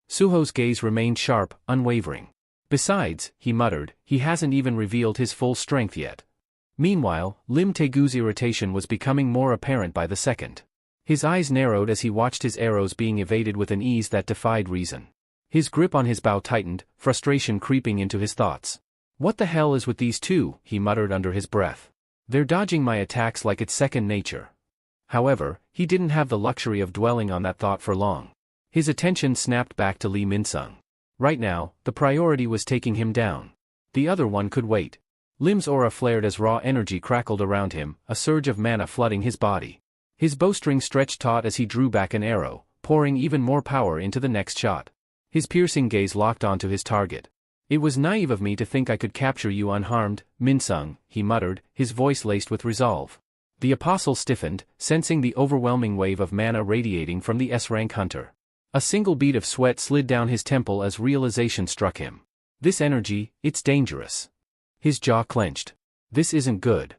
Speaker 1: Suho's gaze remained sharp, unwavering. "Besides," he muttered, "he hasn't even revealed his full strength yet." Meanwhile, Lim Taegu's irritation was becoming more apparent by the second. His eyes narrowed as he watched his arrows being evaded with an ease that defied reason. His grip on his bow tightened, frustration creeping into his thoughts. "What the hell is with these two?" he muttered under his breath. "They're dodging my attacks like it's second nature." However, he didn't have the luxury of dwelling on that thought for long. His attention snapped back to Lee Min-sung. Right now, the priority was taking him down. The other one could wait. Lim's aura flared as raw energy crackled around him, a surge of mana flooding his body. His bowstring stretched taut as he drew back an arrow, pouring even more power into the next shot. His piercing gaze locked onto his target. "It was naive of me to think I could capture you unharmed, Min-sung," he muttered, his voice laced with resolve. The apostle stiffened, sensing the overwhelming wave of mana radiating from the S-rank hunter. A single bead of sweat slid down his temple as realization struck him. This energy, it's dangerous. His jaw clenched. This isn't good.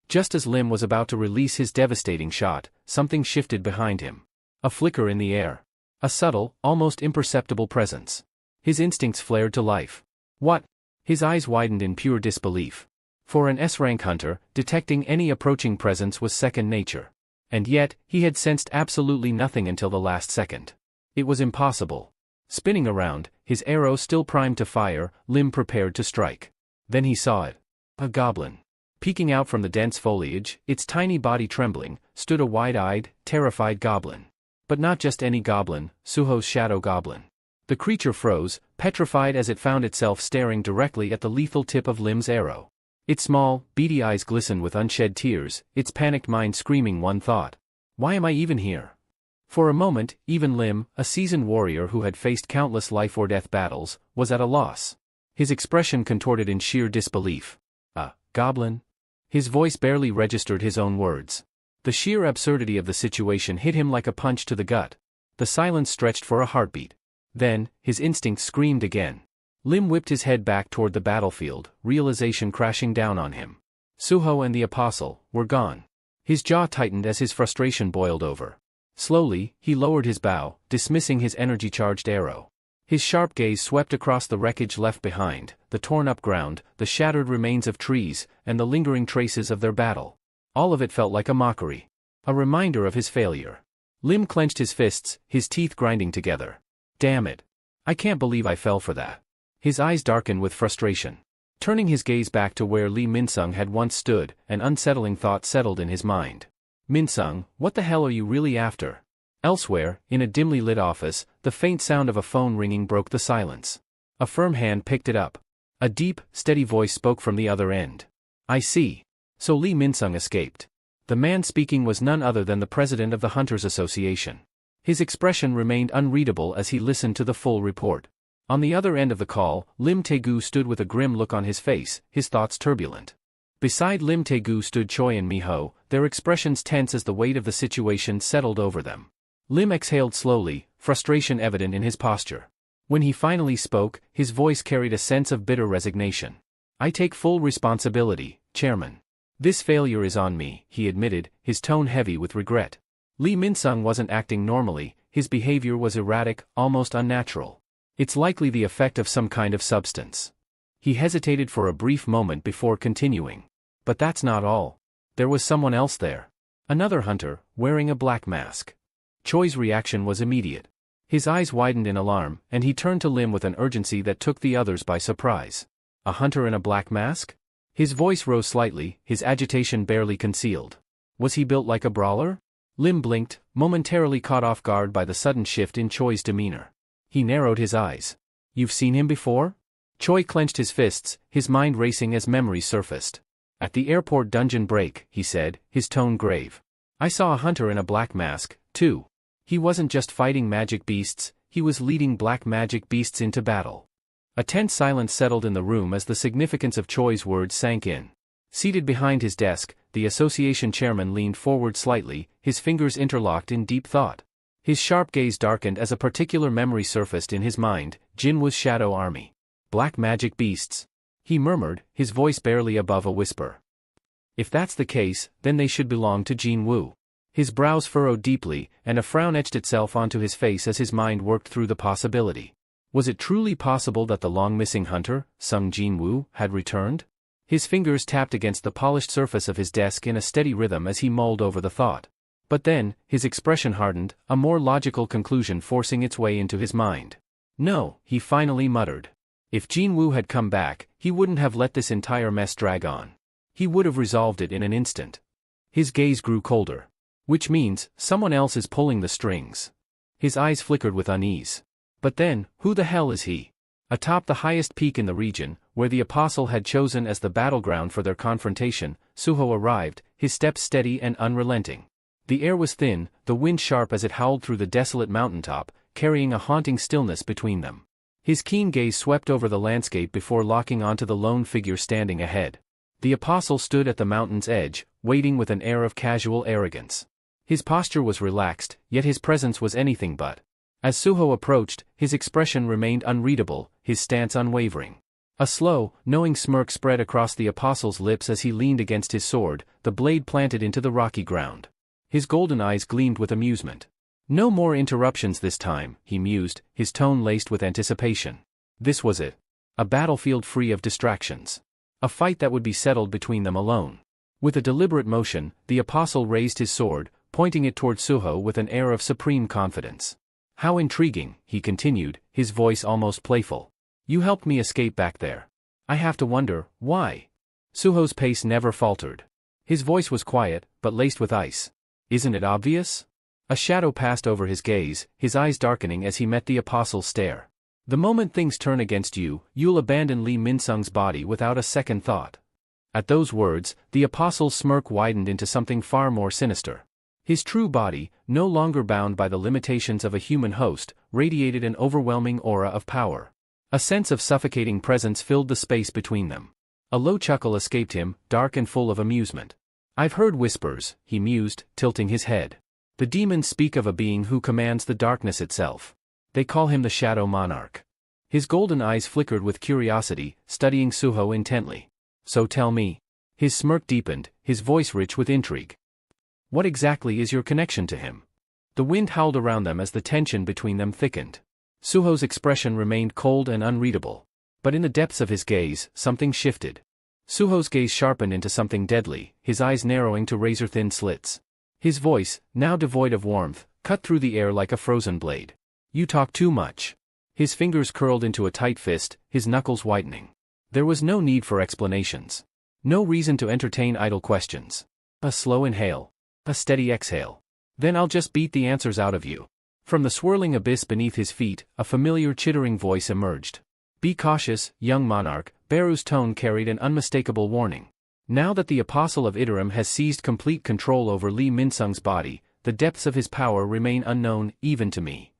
Speaker 1: Just as Lim was about to release his devastating shot, something shifted behind him. A flicker in the air. A subtle, almost imperceptible presence. His instincts flared to life. "What?" His eyes widened in pure disbelief. For an S-rank hunter, detecting any approaching presence was second nature. And yet, he had sensed absolutely nothing until the last second. It was impossible. Spinning around, his arrow still primed to fire, Lim prepared to strike. Then he saw it. A goblin. Peeking out from the dense foliage, its tiny body trembling, stood a wide-eyed, terrified goblin. But not just any goblin, Suho's shadow goblin. The creature froze, petrified as it found itself staring directly at the lethal tip of Lim's arrow. Its small, beady eyes glistened with unshed tears, its panicked mind screaming one thought. "Why am I even here?" For a moment, even Lim, a seasoned warrior who had faced countless life-or-death battles, was at a loss. His expression contorted in sheer disbelief. "A goblin?" His voice barely registered his own words. The sheer absurdity of the situation hit him like a punch to the gut. The silence stretched for a heartbeat. Then, his instincts screamed again. Lim whipped his head back toward the battlefield, realization crashing down on him. Suho and the apostle were gone. His jaw tightened as his frustration boiled over. Slowly, he lowered his bow, dismissing his energy-charged arrow. His sharp gaze swept across the wreckage left behind, the torn-up ground, the shattered remains of trees, and the lingering traces of their battle. All of it felt like a mockery. A reminder of his failure. Lim clenched his fists, his teeth grinding together. "Damn it. I can't believe I fell for that." His eyes darkened with frustration. Turning his gaze back to where Lee Min-sung had once stood, an unsettling thought settled in his mind. "Min-sung, what the hell are you really after?" Elsewhere, in a dimly lit office, the faint sound of a phone ringing broke the silence. A firm hand picked it up. A deep, steady voice spoke from the other end. "I see. So Lee Min-sung escaped." The man speaking was none other than the president of the Hunters Association. His expression remained unreadable as he listened to the full report. On the other end of the call, Lim Taegu stood with a grim look on his face, his thoughts turbulent. Beside Lim Taegu stood Choi and Miho, their expressions tense as the weight of the situation settled over them. Lim exhaled slowly, frustration evident in his posture. When he finally spoke, his voice carried a sense of bitter resignation. "I take full responsibility, Chairman. This failure is on me, he admitted, his tone heavy with regret. Lee Min-sung wasn't acting normally, his behavior was erratic, almost unnatural. It's likely the effect of some kind of substance. He hesitated for a brief moment before continuing. But that's not all. There was someone else there. Another hunter, wearing a black mask. Choi's reaction was immediate. His eyes widened in alarm, and he turned to Lim with an urgency that took the others by surprise. A hunter in a black mask? His voice rose slightly, his agitation barely concealed. Was he built like a brawler? Lim blinked, momentarily caught off guard by the sudden shift in Choi's demeanor. He narrowed his eyes. You've seen him before? Choi clenched his fists, his mind racing as memories surfaced. At the airport dungeon break, he said, his tone grave. I saw a hunter in a black mask, too. He wasn't just fighting magic beasts, he was leading black magic beasts into battle. A tense silence settled in the room as the significance of Choi's words sank in. Seated behind his desk, the association chairman leaned forward slightly, his fingers interlocked in deep thought. His sharp gaze darkened as a particular memory surfaced in his mind, Jinwoo's shadow army. Black magic beasts. He murmured, his voice barely above a whisper. If that's the case, then they should belong to Jinwoo. His brows furrowed deeply, and a frown etched itself onto his face as his mind worked through the possibility. Was it truly possible that the long-missing hunter, Sung Jinwoo, had returned? His fingers tapped against the polished surface of his desk in a steady rhythm as he mulled over the thought. But then, his expression hardened, a more logical conclusion forcing its way into his mind. No, he finally muttered. If Jinwoo had come back, he wouldn't have let this entire mess drag on. He would have resolved it in an instant. His gaze grew colder. Which means, someone else is pulling the strings. His eyes flickered with unease. But then, who the hell is he? Atop the highest peak in the region, where the apostle had chosen as the battleground for their confrontation, Suho arrived, his steps steady and unrelenting. The air was thin, the wind sharp as it howled through the desolate mountaintop, carrying a haunting stillness between them. His keen gaze swept over the landscape before locking onto the lone figure standing ahead. The apostle stood at the mountain's edge, waiting with an air of casual arrogance. His posture was relaxed, yet his presence was anything but. As Suho approached, his expression remained unreadable, his stance unwavering. A slow, knowing smirk spread across the apostle's lips as he leaned against his sword, the blade planted into the rocky ground. His golden eyes gleamed with amusement. No more interruptions this time, he mused, his tone laced with anticipation. This was it. A battlefield free of distractions. A fight that would be settled between them alone. With a deliberate motion, the apostle raised his sword, pointing it toward Suho with an air of supreme confidence. How intriguing, he continued, his voice almost playful. You helped me escape back there. I have to wonder, why? Suho's pace never faltered. His voice was quiet, but laced with ice. Isn't it obvious? A shadow passed over his gaze, his eyes darkening as he met the apostle's stare. The moment things turn against you, you'll abandon Lee Min-sung's body without a second thought. At those words, the apostle's smirk widened into something far more sinister. His true body, no longer bound by the limitations of a human host, radiated an overwhelming aura of power. A sense of suffocating presence filled the space between them. A low chuckle escaped him, dark and full of amusement. I've heard whispers, he mused, tilting his head. The demons speak of a being who commands the darkness itself. They call him the Shadow Monarch. His golden eyes flickered with curiosity, studying Suho intently. So tell me. His smirk deepened, his voice rich with intrigue. What exactly is your connection to him? The wind howled around them as the tension between them thickened. Suho's expression remained cold and unreadable. But in the depths of his gaze, something shifted. Suho's gaze sharpened into something deadly, his eyes narrowing to razor-thin slits. His voice, now devoid of warmth, cut through the air like a frozen blade. You talk too much. His fingers curled into a tight fist, his knuckles whitening. There was no need for explanations. No reason to entertain idle questions. A slow inhale. A steady exhale. Then I'll just beat the answers out of you. From the swirling abyss beneath his feet, a familiar chittering voice emerged. Be cautious, young monarch, Beru's tone carried an unmistakable warning. Now that the Apostle of Iterum has seized complete control over Lee Min-sung's body, the depths of his power remain unknown, even to me.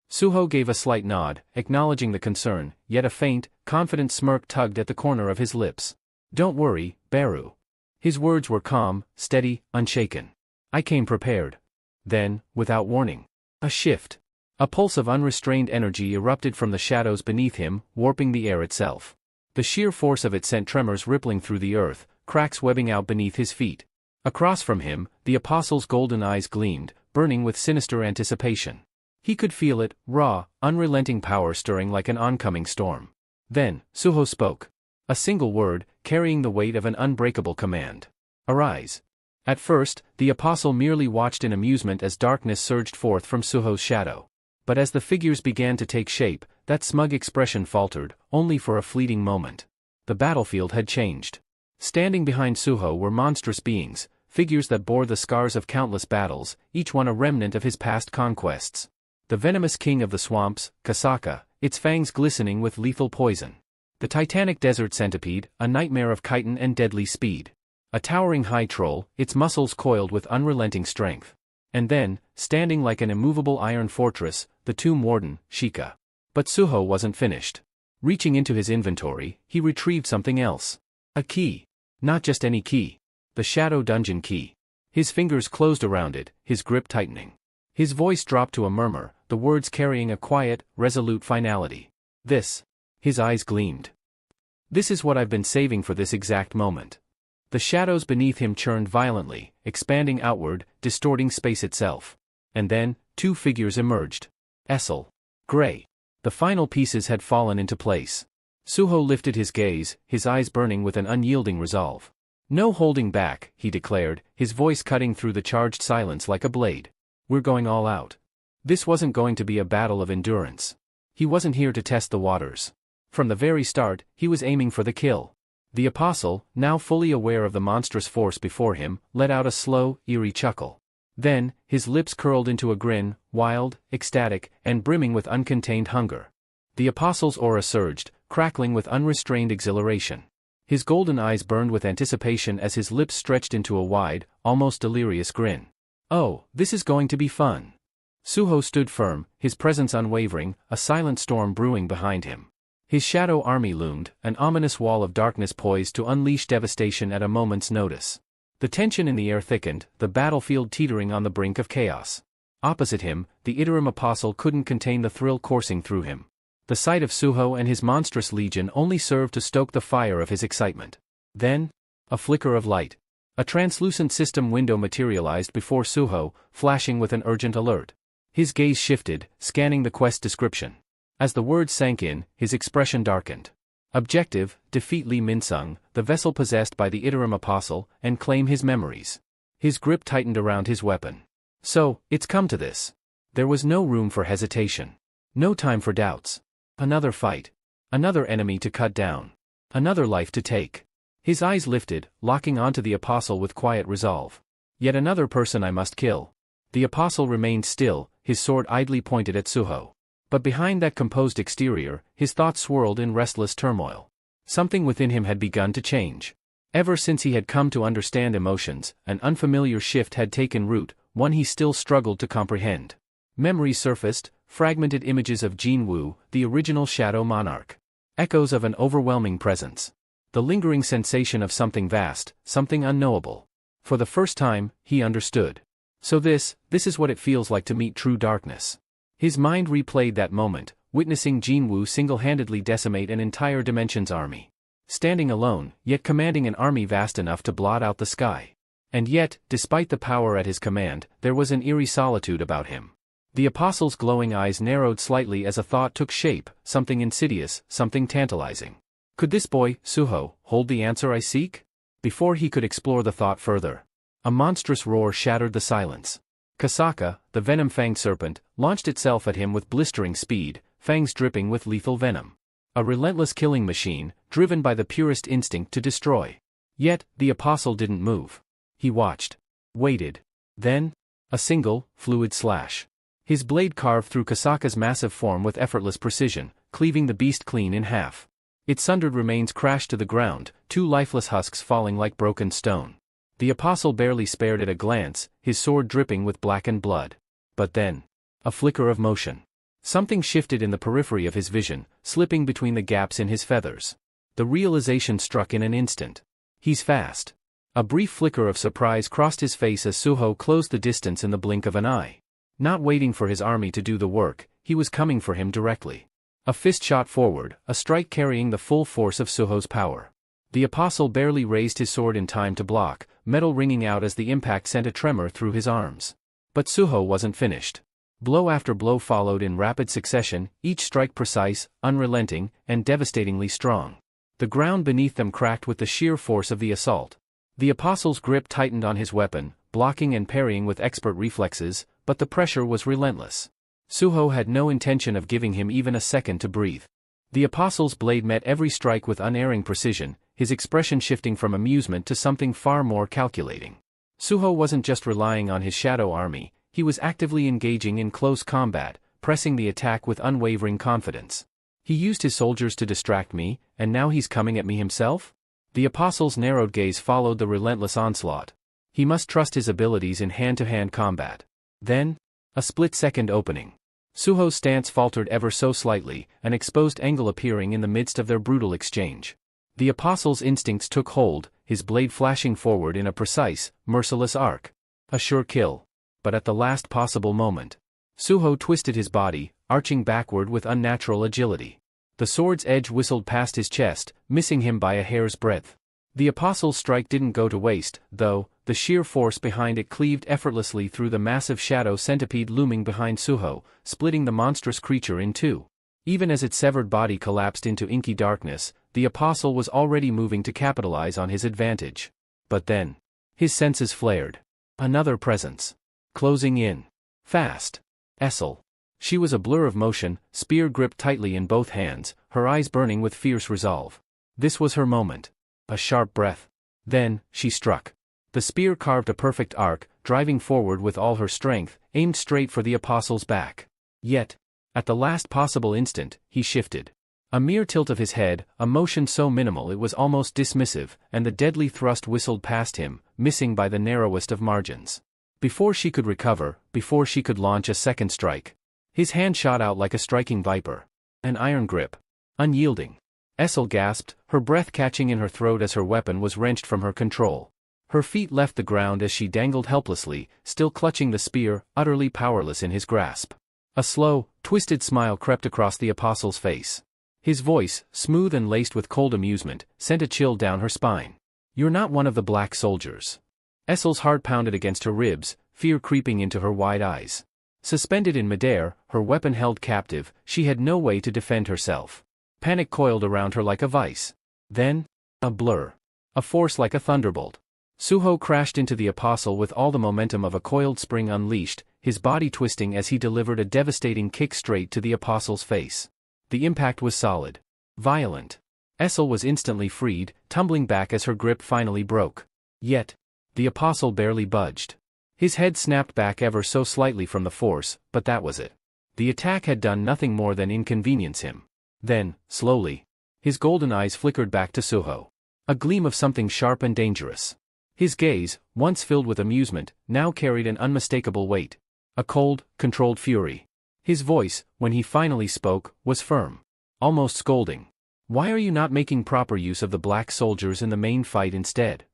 Speaker 1: Suho gave a slight nod, acknowledging the concern, yet a faint, confident smirk tugged at the corner of his lips. Don't worry, Beru. His words were calm, steady, unshaken. I came prepared. Then, without warning, a shift. A pulse of unrestrained energy erupted from the shadows beneath him, warping the air itself. The sheer force of it sent tremors rippling through the earth, cracks webbing out beneath his feet. Across from him, the apostle's golden eyes gleamed, burning with sinister anticipation. He could feel it, raw, unrelenting power stirring like an oncoming storm. Then, Suho spoke. A single word, carrying the weight of an unbreakable command. Arise. At first, the apostle merely watched in amusement as darkness surged forth from Suho's shadow. But as the figures began to take shape, that smug expression faltered, only for a fleeting moment. The battlefield had changed. Standing behind Suho were monstrous beings, figures that bore the scars of countless battles, each one a remnant of his past conquests. The venomous king of the swamps, Kasaka, its fangs glistening with lethal poison. The titanic desert centipede, a nightmare of chitin and deadly speed. A towering high troll, its muscles coiled with unrelenting strength. And then, standing like an immovable iron fortress, the tomb warden, Shika. But Suho wasn't finished. Reaching into his inventory, he retrieved something else. A key. Not just any key. The Shadow Dungeon key. His fingers closed around it, his grip tightening. His voice dropped to a murmur, the words carrying a quiet, resolute finality. This. His eyes gleamed. This is what I've been saving for this exact moment. The shadows beneath him churned violently, expanding outward, distorting space itself. And then, two figures emerged. Essel. Gray. The final pieces had fallen into place. Suho lifted his gaze, his eyes burning with an unyielding resolve. No holding back, he declared, his voice cutting through the charged silence like a blade. We're going all out. This wasn't going to be a battle of endurance. He wasn't here to test the waters. From the very start, he was aiming for the kill. The apostle, now fully aware of the monstrous force before him, let out a slow, eerie chuckle. Then, his lips curled into a grin, wild, ecstatic, and brimming with uncontained hunger. The apostle's aura surged, crackling with unrestrained exhilaration. His golden eyes burned with anticipation as his lips stretched into a wide, almost delirious grin. Oh, this is going to be fun. Suho stood firm, his presence unwavering, a silent storm brewing behind him. His shadow army loomed, an ominous wall of darkness poised to unleash devastation at a moment's notice. The tension in the air thickened, the battlefield teetering on the brink of chaos. Opposite him, the Iterum apostle couldn't contain the thrill coursing through him. The sight of Suho and his monstrous legion only served to stoke the fire of his excitement. Then, a flicker of light. A translucent system window materialized before Suho, flashing with an urgent alert. His gaze shifted, scanning the quest description. As the words sank in, his expression darkened. Objective, defeat Li Minsung, the vessel possessed by the Iterum apostle, and claim his memories. His grip tightened around his weapon. So, it's come to this. There was no room for hesitation. No time for doubts. Another fight. Another enemy to cut down. Another life to take. His eyes lifted, locking onto the apostle with quiet resolve. Yet another person I must kill. The apostle remained still, his sword idly pointed at Suho. But behind that composed exterior, his thoughts swirled in restless turmoil. Something within him had begun to change. Ever since he had come to understand emotions, an unfamiliar shift had taken root, one he still struggled to comprehend. Memories surfaced, fragmented images of Jin Wu, the original Shadow Monarch. Echoes of an overwhelming presence. The lingering sensation of something vast, something unknowable. For the first time, he understood. So this is what it feels like to meet true darkness. His mind replayed that moment, witnessing Jin Wu single-handedly decimate an entire dimension's army. Standing alone, yet commanding an army vast enough to blot out the sky. And yet, despite the power at his command, there was an eerie solitude about him. The apostle's glowing eyes narrowed slightly as a thought took shape, something insidious, something tantalizing. Could this boy, Suho, hold the answer I seek? Before he could explore the thought further, a monstrous roar shattered the silence. Kasaka, the venom-fanged serpent, launched itself at him with blistering speed, fangs dripping with lethal venom. A relentless killing machine, driven by the purest instinct to destroy. Yet, the apostle didn't move. He watched. Waited. Then, a single, fluid slash. His blade carved through Kasaka's massive form with effortless precision, cleaving the beast clean in half. Its sundered remains crashed to the ground, two lifeless husks falling like broken stone. The apostle barely spared at a glance, his sword dripping with blackened blood. But then, a flicker of motion. Something shifted in the periphery of his vision, slipping between the gaps in his feathers. The realization struck in an instant. He's fast. A brief flicker of surprise crossed his face as Suho closed the distance in the blink of an eye. Not waiting for his army to do the work, he was coming for him directly. A fist shot forward, a strike carrying the full force of Suho's power. The apostle barely raised his sword in time to block, metal ringing out as the impact sent a tremor through his arms. But Suho wasn't finished. Blow after blow followed in rapid succession, each strike precise, unrelenting, and devastatingly strong. The ground beneath them cracked with the sheer force of the assault. The apostle's grip tightened on his weapon, blocking and parrying with expert reflexes, but the pressure was relentless. Suho had no intention of giving him even a second to breathe. The apostle's blade met every strike with unerring precision, his expression shifting from amusement to something far more calculating. Suho wasn't just relying on his shadow army, he was actively engaging in close combat, pressing the attack with unwavering confidence. He used his soldiers to distract me, and now he's coming at me himself? The apostle's narrowed gaze followed the relentless onslaught. He must trust his abilities in hand-to-hand combat. Then, a split-second opening. Suho's stance faltered ever so slightly, an exposed angle appearing in the midst of their brutal exchange. The apostle's instincts took hold, his blade flashing forward in a precise, merciless arc. A sure kill. But at the last possible moment, Suho twisted his body, arching backward with unnatural agility. The sword's edge whistled past his chest, missing him by a hair's breadth. The apostle's strike didn't go to waste, though, the sheer force behind it cleaved effortlessly through the massive shadow centipede looming behind Suho, splitting the monstrous creature in two. Even as its severed body collapsed into inky darkness, the apostle was already moving to capitalize on his advantage. But then, his senses flared. Another presence. Closing in. Fast. Essel. She was a blur of motion, spear gripped tightly in both hands, her eyes burning with fierce resolve. This was her moment. A sharp breath. Then, she struck. The spear carved a perfect arc, driving forward with all her strength, aimed straight for the apostle's back. Yet, at the last possible instant, he shifted. A mere tilt of his head, a motion so minimal it was almost dismissive, and the deadly thrust whistled past him, missing by the narrowest of margins. Before she could recover, before she could launch a second strike, his hand shot out like a striking viper. An iron grip. Unyielding. Essel gasped, her breath catching in her throat as her weapon was wrenched from her control. Her feet left the ground as she dangled helplessly, still clutching the spear, utterly powerless in his grasp. A slow, twisted smile crept across the apostle's face. His voice, smooth and laced with cold amusement, sent a chill down her spine. "You're not one of the black soldiers." Essel's heart pounded against her ribs, fear creeping into her wide eyes. Suspended in midair, her weapon held captive, she had no way to defend herself. Panic coiled around her like a vice. Then, a blur. A force like a thunderbolt. Suho crashed into the apostle with all the momentum of a coiled spring unleashed, his body twisting as he delivered a devastating kick straight to the apostle's face. The impact was solid. Violent. Essel was instantly freed, tumbling back as her grip finally broke. Yet, the apostle barely budged. His head snapped back ever so slightly from the force, but that was it. The attack had done nothing more than inconvenience him. Then, slowly, his golden eyes flickered back to Suho. A gleam of something sharp and dangerous. His gaze, once filled with amusement, now carried an unmistakable weight. A cold, controlled fury. His voice, when he finally spoke, was firm. Almost scolding. "Why are you not making proper use of the black soldiers in the main fight instead?"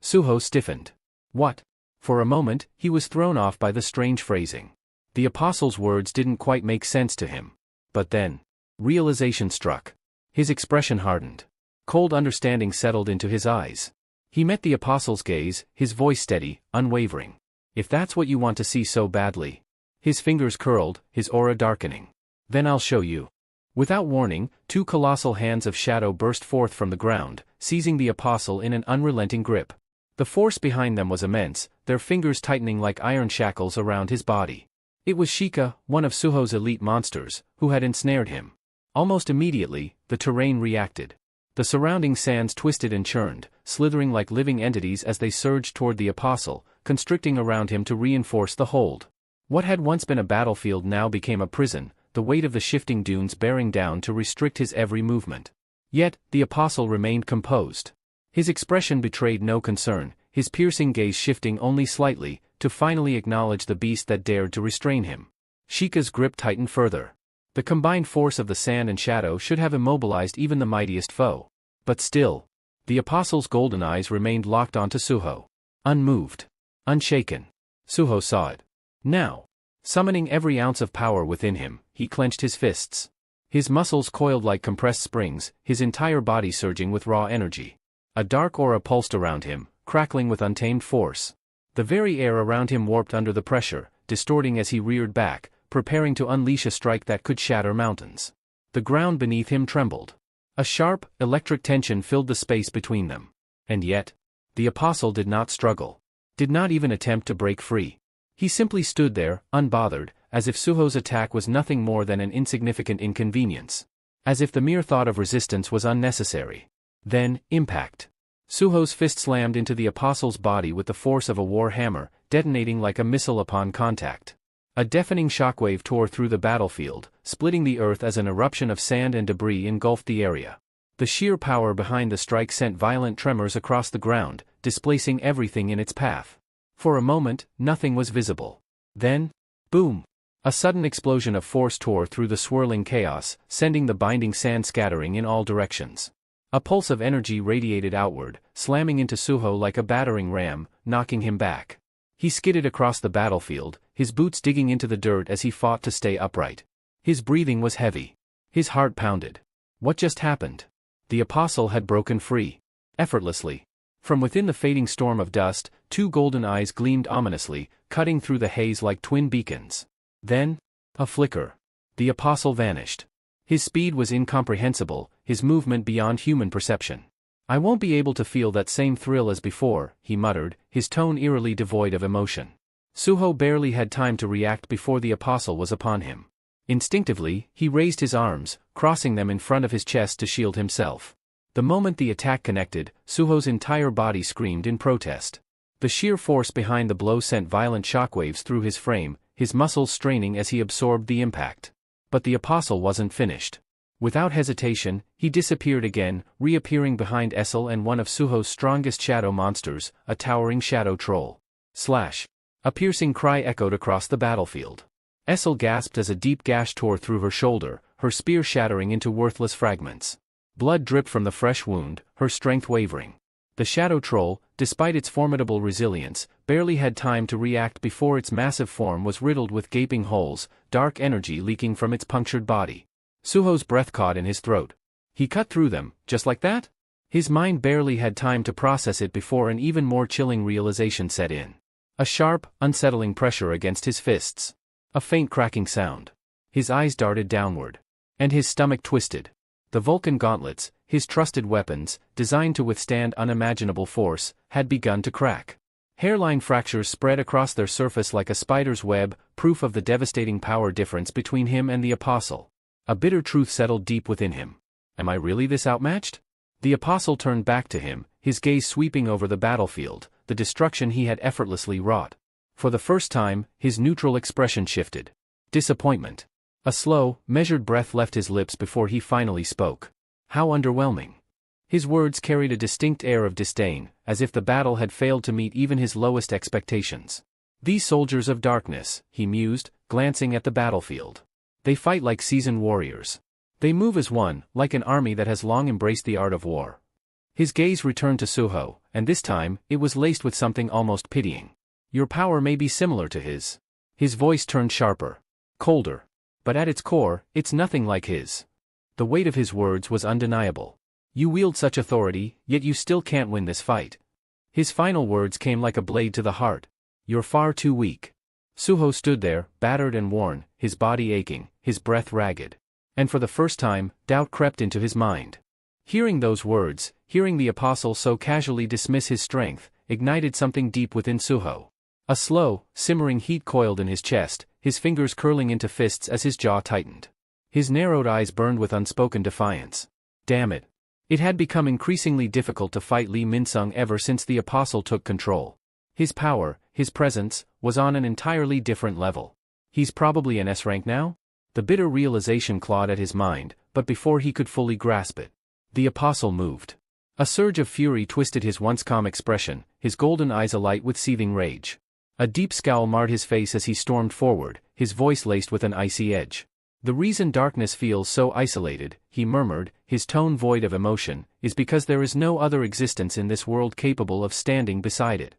Speaker 1: Suho stiffened. What? For a moment, he was thrown off by the strange phrasing. The apostle's words didn't quite make sense to him. But then, realization struck. His expression hardened. Cold understanding settled into his eyes. He met the apostle's gaze, his voice steady, unwavering. "If that's what you want to see so badly." His fingers curled, his aura darkening. "Then I'll show you." Without warning, two colossal hands of shadow burst forth from the ground, seizing the apostle in an unrelenting grip. The force behind them was immense, their fingers tightening like iron shackles around his body. It was Sheikah, one of Suho's elite monsters, who had ensnared him. Almost immediately, the terrain reacted. The surrounding sands twisted and churned, slithering like living entities as they surged toward the apostle, constricting around him to reinforce the hold. What had once been a battlefield now became a prison, the weight of the shifting dunes bearing down to restrict his every movement. Yet, the apostle remained composed. His expression betrayed no concern, his piercing gaze shifting only slightly, to finally acknowledge the beast that dared to restrain him. Sheikah's grip tightened further. The combined force of the sand and shadow should have immobilized even the mightiest foe. But still, the apostle's golden eyes remained locked onto Suho. Unmoved. Unshaken. Suho saw it. Now, summoning every ounce of power within him, he clenched his fists. His muscles coiled like compressed springs, his entire body surging with raw energy. A dark aura pulsed around him, crackling with untamed force. The very air around him warped under the pressure, distorting as he reared back, preparing to unleash a strike that could shatter mountains. The ground beneath him trembled. A sharp, electric tension filled the space between them. And yet, the apostle did not struggle. Did not even attempt to break free. He simply stood there, unbothered, as if Suho's attack was nothing more than an insignificant inconvenience. As if the mere thought of resistance was unnecessary. Then, impact. Suho's fist slammed into the apostle's body with the force of a war hammer, detonating like a missile upon contact. A deafening shockwave tore through the battlefield, splitting the earth as an eruption of sand and debris engulfed the area. The sheer power behind the strike sent violent tremors across the ground, displacing everything in its path. For a moment, nothing was visible. Then, boom! A sudden explosion of force tore through the swirling chaos, sending the binding sand scattering in all directions. A pulse of energy radiated outward, slamming into Suho like a battering ram, knocking him back. He skidded across the battlefield, his boots digging into the dirt as he fought to stay upright. His breathing was heavy. His heart pounded. What just happened? The apostle had broken free. Effortlessly. From within the fading storm of dust, two golden eyes gleamed ominously, cutting through the haze like twin beacons. Then, a flicker. The apostle vanished. His speed was incomprehensible, his movement beyond human perception. I won't be able to feel that same thrill as before, he muttered, his tone eerily devoid of emotion. Suho barely had time to react before the apostle was upon him. Instinctively, he raised his arms, crossing them in front of his chest to shield himself. The moment the attack connected, Suho's entire body screamed in protest. The sheer force behind the blow sent violent shockwaves through his frame, his muscles straining as he absorbed the impact. But the apostle wasn't finished. Without hesitation, he disappeared again, reappearing behind Essel and one of Suho's strongest shadow monsters, a towering shadow troll. Slash! A piercing cry echoed across the battlefield. Essel gasped as a deep gash tore through her shoulder, her spear shattering into worthless fragments. Blood dripped from the fresh wound, her strength wavering. The shadow troll, despite its formidable resilience, barely had time to react before its massive form was riddled with gaping holes, dark energy leaking from its punctured body. Suho's breath caught in his throat. He cut through them, just like that? His mind barely had time to process it before an even more chilling realization set in. A sharp, unsettling pressure against his fists. A faint cracking sound. His eyes darted downward. And his stomach twisted. The Vulcan gauntlets, his trusted weapons, designed to withstand unimaginable force, had begun to crack. Hairline fractures spread across their surface like a spider's web, proof of the devastating power difference between him and the apostle. A bitter truth settled deep within him. Am I really this outmatched? The apostle turned back to him, his gaze sweeping over the battlefield, the destruction he had effortlessly wrought. For the first time, his neutral expression shifted. Disappointment. A slow, measured breath left his lips before he finally spoke. How underwhelming. His words carried a distinct air of disdain, as if the battle had failed to meet even his lowest expectations. These soldiers of darkness, he mused, glancing at the battlefield. They fight like seasoned warriors. They move as one, like an army that has long embraced the art of war. His gaze returned to Suho, and this time, it was laced with something almost pitying. Your power may be similar to his. His voice turned sharper. Colder. But at its core, it's nothing like his. The weight of his words was undeniable. You wield such authority, yet you still can't win this fight. His final words came like a blade to the heart. You're far too weak. Suho stood there, battered and worn, his body aching, his breath ragged. And for the first time, doubt crept into his mind. Hearing those words, hearing the apostle so casually dismiss his strength, ignited something deep within Suho. A slow, simmering heat coiled in his chest, his fingers curling into fists as his jaw tightened. His narrowed eyes burned with unspoken defiance. Damn it. It had become increasingly difficult to fight Lee Min-sung ever since the apostle took control. His power, his presence, was on an entirely different level. He's probably an S rank now? The bitter realization clawed at his mind, but before he could fully grasp it, the apostle moved. A surge of fury twisted his once calm expression, his golden eyes alight with seething rage. A deep scowl marred his face as he stormed forward, his voice laced with an icy edge. The reason darkness feels so isolated, he murmured, his tone void of emotion, is because there is no other existence in this world capable of standing beside it.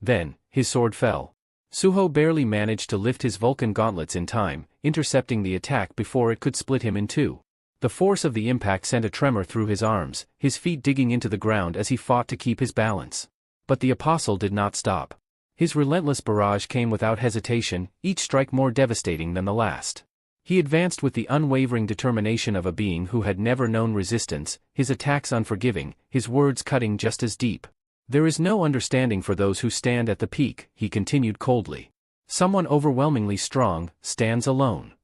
Speaker 1: Then, his sword fell. Suho barely managed to lift his Vulcan gauntlets in time, intercepting the attack before it could split him in two. The force of the impact sent a tremor through his arms, his feet digging into the ground as he fought to keep his balance. But the apostle did not stop. His relentless barrage came without hesitation, each strike more devastating than the last. He advanced with the unwavering determination of a being who had never known resistance, his attacks unforgiving, his words cutting just as deep. "There is no understanding for those who stand at the peak," he continued coldly. "Someone overwhelmingly strong stands alone."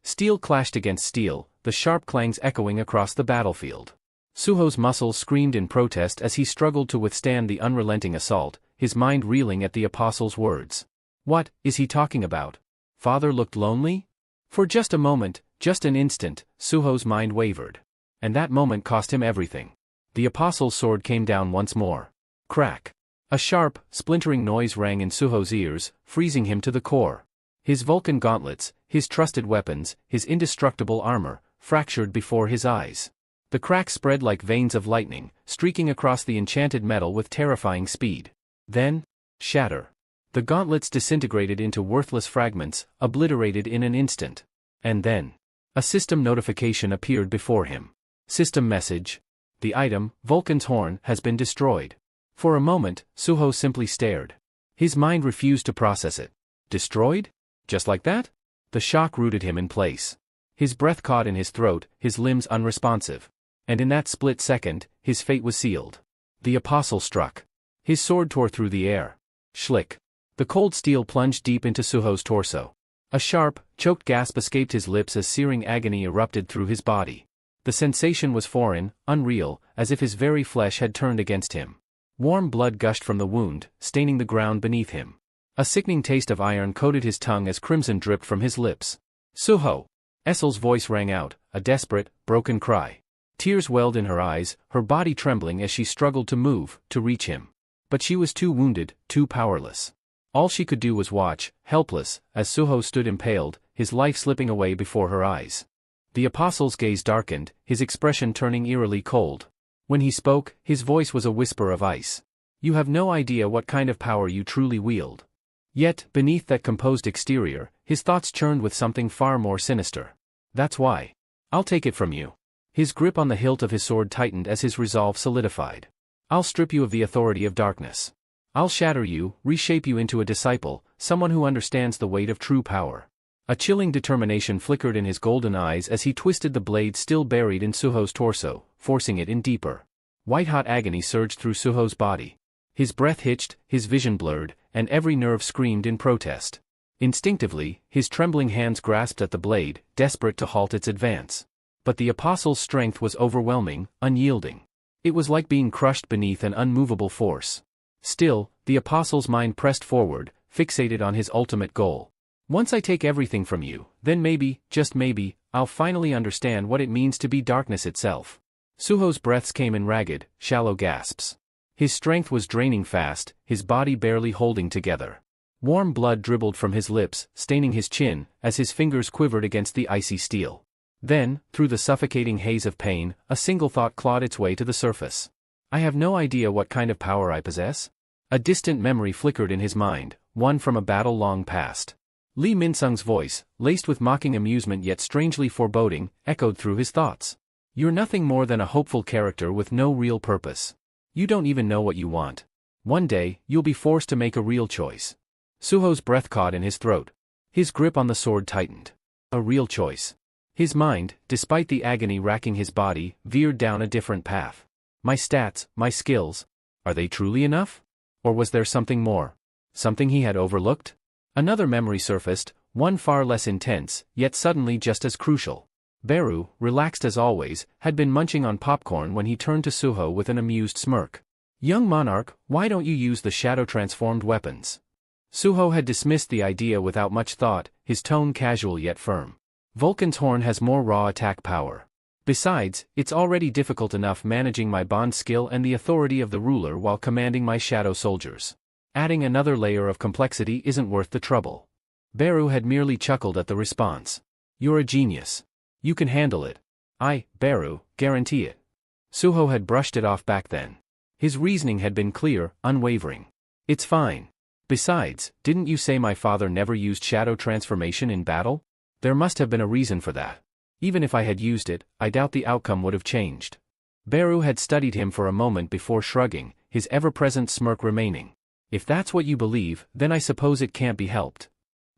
Speaker 1: Steel clashed against steel, the sharp clangs echoing across the battlefield. Suho's muscles screamed in protest as he struggled to withstand the unrelenting assault, his mind reeling at the apostle's words. What is he talking about? Father looked lonely? For just a moment, just an instant, Suho's mind wavered. And that moment cost him everything. The apostle's sword came down once more. Crack. A sharp, splintering noise rang in Suho's ears, freezing him to the core. His Vulcan gauntlets, his trusted weapons, his indestructible armor, fractured before his eyes. The cracks spread like veins of lightning, streaking across the enchanted metal with terrifying speed. Then, shatter. The gauntlets disintegrated into worthless fragments, obliterated in an instant. And then, a system notification appeared before him. System message. The item, Vulcan's horn, has been destroyed. For a moment, Suho simply stared. His mind refused to process it. Destroyed? Just like that? The shock rooted him in place. His breath caught in his throat, his limbs unresponsive. And in that split second, his fate was sealed. The apostle struck. His sword tore through the air. Schlick. The cold steel plunged deep into Suho's torso. A sharp, choked gasp escaped his lips as searing agony erupted through his body. The sensation was foreign, unreal, as if his very flesh had turned against him. Warm blood gushed from the wound, staining the ground beneath him. A sickening taste of iron coated his tongue as crimson dripped from his lips. Suho! Essel's voice rang out, a desperate, broken cry. Tears welled in her eyes, her body trembling as she struggled to move, to reach him. But she was too wounded, too powerless. All she could do was watch, helpless, as Suho stood impaled, his life slipping away before her eyes. The apostle's gaze darkened, his expression turning eerily cold. When he spoke, his voice was a whisper of ice. You have no idea what kind of power you truly wield. Yet, beneath that composed exterior, his thoughts churned with something far more sinister. That's why. I'll take it from you. His grip on the hilt of his sword tightened as his resolve solidified. I'll strip you of the authority of darkness. I'll shatter you, reshape you into a disciple, someone who understands the weight of true power. A chilling determination flickered in his golden eyes as he twisted the blade still buried in Suho's torso, forcing it in deeper. White-hot agony surged through Suho's body. His breath hitched, his vision blurred, and every nerve screamed in protest. Instinctively, his trembling hands grasped at the blade, desperate to halt its advance. But the apostle's strength was overwhelming, unyielding. It was like being crushed beneath an unmovable force. Still, the apostle's mind pressed forward, fixated on his ultimate goal. Once I take everything from you, then maybe, just maybe, I'll finally understand what it means to be darkness itself. Suho's breaths came in ragged, shallow gasps. His strength was draining fast, his body barely holding together. Warm blood dribbled from his lips, staining his chin, as his fingers quivered against the icy steel. Then, through the suffocating haze of pain, a single thought clawed its way to the surface. I have no idea what kind of power I possess. A distant memory flickered in his mind, one from a battle long past. Lee Minsung's voice, laced with mocking amusement yet strangely foreboding, echoed through his thoughts. You're nothing more than a hopeful character with no real purpose. You don't even know what you want. One day, you'll be forced to make a real choice. Suho's breath caught in his throat. His grip on the sword tightened. A real choice. His mind, despite the agony racking his body, veered down a different path. My stats, my skills, are they truly enough? Or was there something more? Something he had overlooked? Another memory surfaced, one far less intense, yet suddenly just as crucial. Beru, relaxed as always, had been munching on popcorn when he turned to Suho with an amused smirk. Young monarch, why don't you use the shadow-transformed weapons? Suho had dismissed the idea without much thought, his tone casual yet firm. Vulcan's horn has more raw attack power. Besides, it's already difficult enough managing my bond skill and the authority of the ruler while commanding my shadow soldiers. Adding another layer of complexity isn't worth the trouble. Beru had merely chuckled at the response. You're a genius. You can handle it. I, Beru, guarantee it. Suho had brushed it off back then. His reasoning had been clear, unwavering. It's fine. Besides, didn't you say my father never used shadow transformation in battle? There must have been a reason for that. Even if I had used it, I doubt the outcome would have changed. Beru had studied him for a moment before shrugging, his ever-present smirk remaining. If that's what you believe, then I suppose it can't be helped.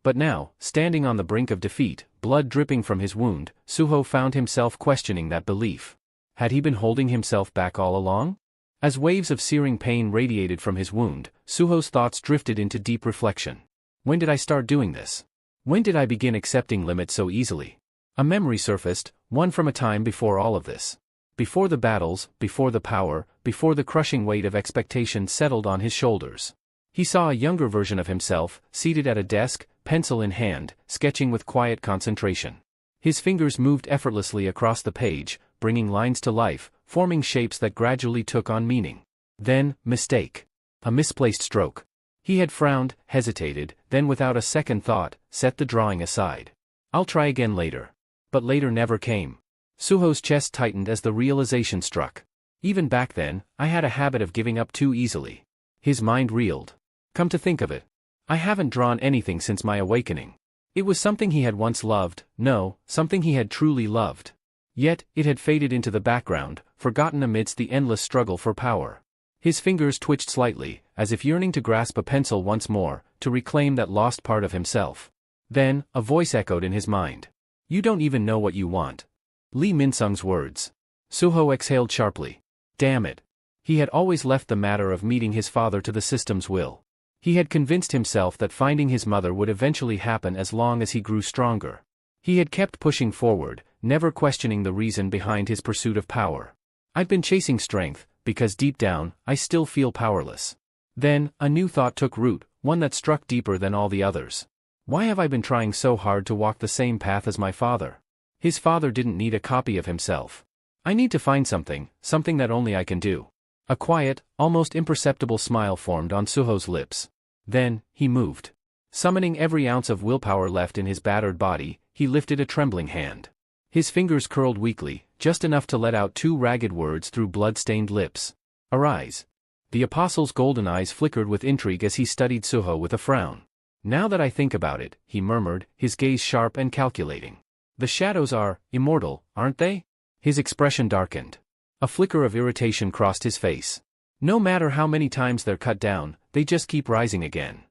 Speaker 1: But now, standing on the brink of defeat, blood dripping from his wound, Suho found himself questioning that belief. Had he been holding himself back all along? As waves of searing pain radiated from his wound, Suho's thoughts drifted into deep reflection. When did I start doing this? When did I begin accepting limits so easily? A memory surfaced, one from a time before all of this. Before the battles, before the power, before the crushing weight of expectation settled on his shoulders. He saw a younger version of himself, seated at a desk, pencil in hand, sketching with quiet concentration. His fingers moved effortlessly across the page, bringing lines to life, forming shapes that gradually took on meaning. Then, mistake. A misplaced stroke. He had frowned, hesitated, then without a second thought, set the drawing aside. I'll try again later. But later never came. Suho's chest tightened as the realization struck. Even back then, I had a habit of giving up too easily. His mind reeled. Come to think of it, I haven't drawn anything since my awakening. It was something he had once loved, no, something he had truly loved. Yet, it had faded into the background, forgotten amidst the endless struggle for power. His fingers twitched slightly, as if yearning to grasp a pencil once more, to reclaim that lost part of himself. Then, a voice echoed in his mind. You don't even know what you want. Lee Min-sung's words. Suho exhaled sharply. Damn it. He had always left the matter of meeting his father to the system's will. He had convinced himself that finding his mother would eventually happen as long as he grew stronger. He had kept pushing forward, never questioning the reason behind his pursuit of power. I'd been chasing strength, because deep down, I still feel powerless. Then, a new thought took root, one that struck deeper than all the others. Why have I been trying so hard to walk the same path as my father? His father didn't need a copy of himself. I need to find something that only I can do. A quiet, almost imperceptible smile formed on Suho's lips. Then, he moved. Summoning every ounce of willpower left in his battered body, he lifted a trembling hand. His fingers curled weakly, just enough to let out two ragged words through blood-stained lips. Arise. The apostle's golden eyes flickered with intrigue as he studied Suho with a frown. Now that I think about it, he murmured, his gaze sharp and calculating. The shadows are immortal, aren't they? His expression darkened. A flicker of irritation crossed his face. No matter how many times they're cut down, they just keep rising again.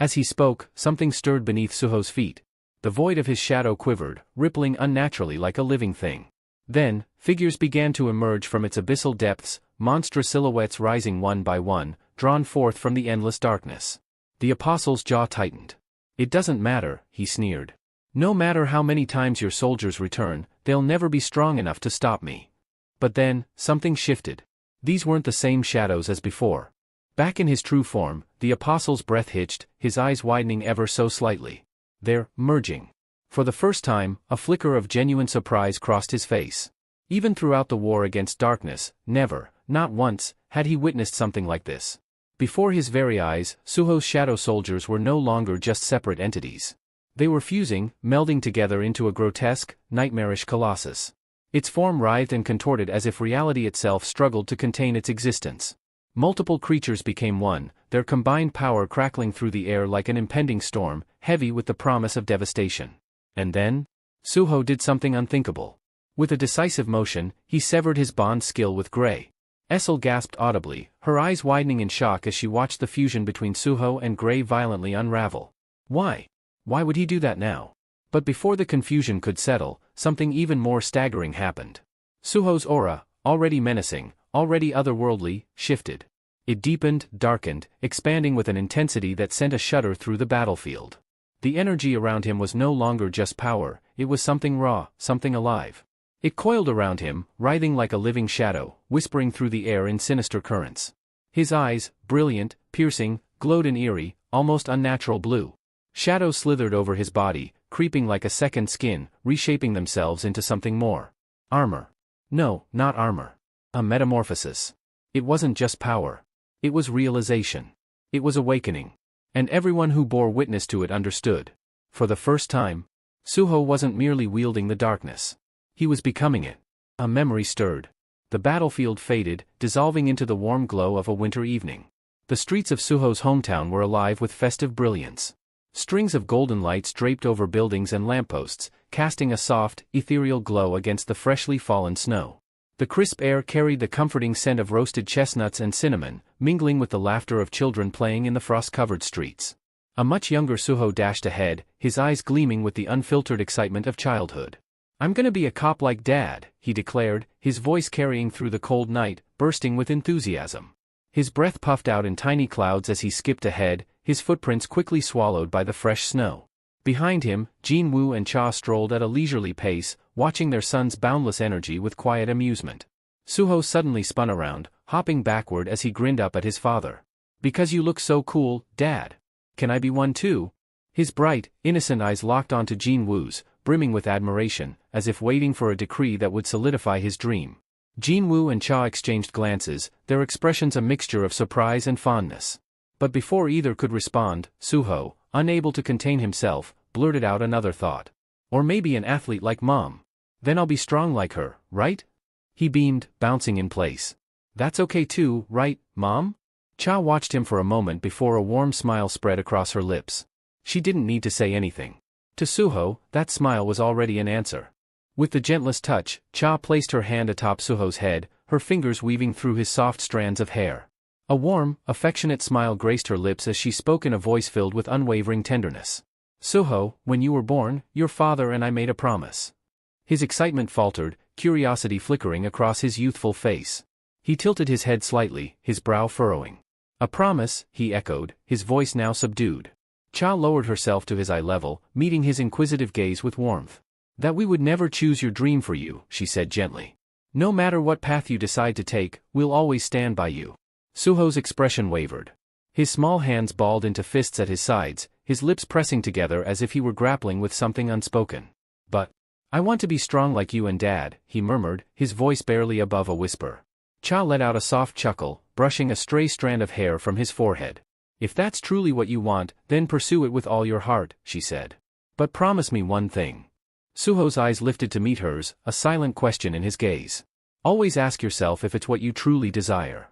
Speaker 1: As he spoke, something stirred beneath Suho's feet. The void of his shadow quivered, rippling unnaturally like a living thing. Then, figures began to emerge from its abyssal depths, monstrous silhouettes rising one by one, drawn forth from the endless darkness. The apostle's jaw tightened. It doesn't matter, he sneered. No matter how many times your soldiers return, they'll never be strong enough to stop me. But then, something shifted. These weren't the same shadows as before. Back in his true form, the apostle's breath hitched, his eyes widening ever so slightly. They're merging. For the first time, a flicker of genuine surprise crossed his face. Even throughout the war against darkness, never, not once, had he witnessed something like this. Before his very eyes, Suho's shadow soldiers were no longer just separate entities. They were fusing, melding together into a grotesque, nightmarish colossus. Its form writhed and contorted as if reality itself struggled to contain its existence. Multiple creatures became one, their combined power crackling through the air like an impending storm, heavy with the promise of devastation. And then? Suho did something unthinkable. With a decisive motion, he severed his bond skill with Grey. Essel gasped audibly, her eyes widening in shock as she watched the fusion between Suho and Grey violently unravel. Why? Why would he do that now? But before the confusion could settle, something even more staggering happened. Suho's aura, already menacing, already otherworldly, shifted. It deepened, darkened, expanding with an intensity that sent a shudder through the battlefield. The energy around him was no longer just power, it was something raw, something alive. It coiled around him, writhing like a living shadow, whispering through the air in sinister currents. His eyes, brilliant, piercing, glowed an eerie, almost unnatural blue. Shadows slithered over his body, creeping like a second skin, reshaping themselves into something more. Armor. No, not armor. A metamorphosis. It wasn't just power. It was realization. It was awakening. And everyone who bore witness to it understood. For the first time, Suho wasn't merely wielding the darkness. He was becoming it. A memory stirred. The battlefield faded, dissolving into the warm glow of a winter evening. The streets of Suho's hometown were alive with festive brilliance. Strings of golden lights draped over buildings and lampposts, casting a soft, ethereal glow against the freshly fallen snow. The crisp air carried the comforting scent of roasted chestnuts and cinnamon, mingling with the laughter of children playing in the frost-covered streets. A much younger Suho dashed ahead, his eyes gleaming with the unfiltered excitement of childhood. "I'm gonna be a cop like Dad," he declared, his voice carrying through the cold night, bursting with enthusiasm. His breath puffed out in tiny clouds as he skipped ahead, his footprints quickly swallowed by the fresh snow. Behind him, Jin-woo and Cha strolled at a leisurely pace, watching their son's boundless energy with quiet amusement. Suho suddenly spun around, hopping backward as he grinned up at his father. "Because you look so cool, Dad. Can I be one too?" His bright, innocent eyes locked onto Jin-woo's, brimming with admiration, as if waiting for a decree that would solidify his dream. Jin-woo and Cha exchanged glances, their expressions a mixture of surprise and fondness. But before either could respond, Suho, unable to contain himself, blurted out another thought. "Or maybe an athlete like Mom. Then I'll be strong like her, right?" He beamed, bouncing in place. "That's okay too, right, Mom?" Cha watched him for a moment before a warm smile spread across her lips. She didn't need to say anything. To Suho, that smile was already an answer. With the gentlest touch, Cha placed her hand atop Suho's head, her fingers weaving through his soft strands of hair. A warm, affectionate smile graced her lips as she spoke in a voice filled with unwavering tenderness. "Suho, when you were born, your father and I made a promise." His excitement faltered, curiosity flickering across his youthful face. He tilted his head slightly, his brow furrowing. "A promise," he echoed, his voice now subdued. Cha lowered herself to his eye level, meeting his inquisitive gaze with warmth. "That we would never choose your dream for you," she said gently. "No matter what path you decide to take, we'll always stand by you." Suho's expression wavered. His small hands balled into fists at his sides, his lips pressing together as if he were grappling with something unspoken. "But I want to be strong like you and Dad," he murmured, his voice barely above a whisper. Cha let out a soft chuckle, brushing a stray strand of hair from his forehead. "If that's truly what you want, then pursue it with all your heart," she said. "But promise me one thing." Suho's eyes lifted to meet hers, a silent question in his gaze. "Always ask yourself if it's what you truly desire."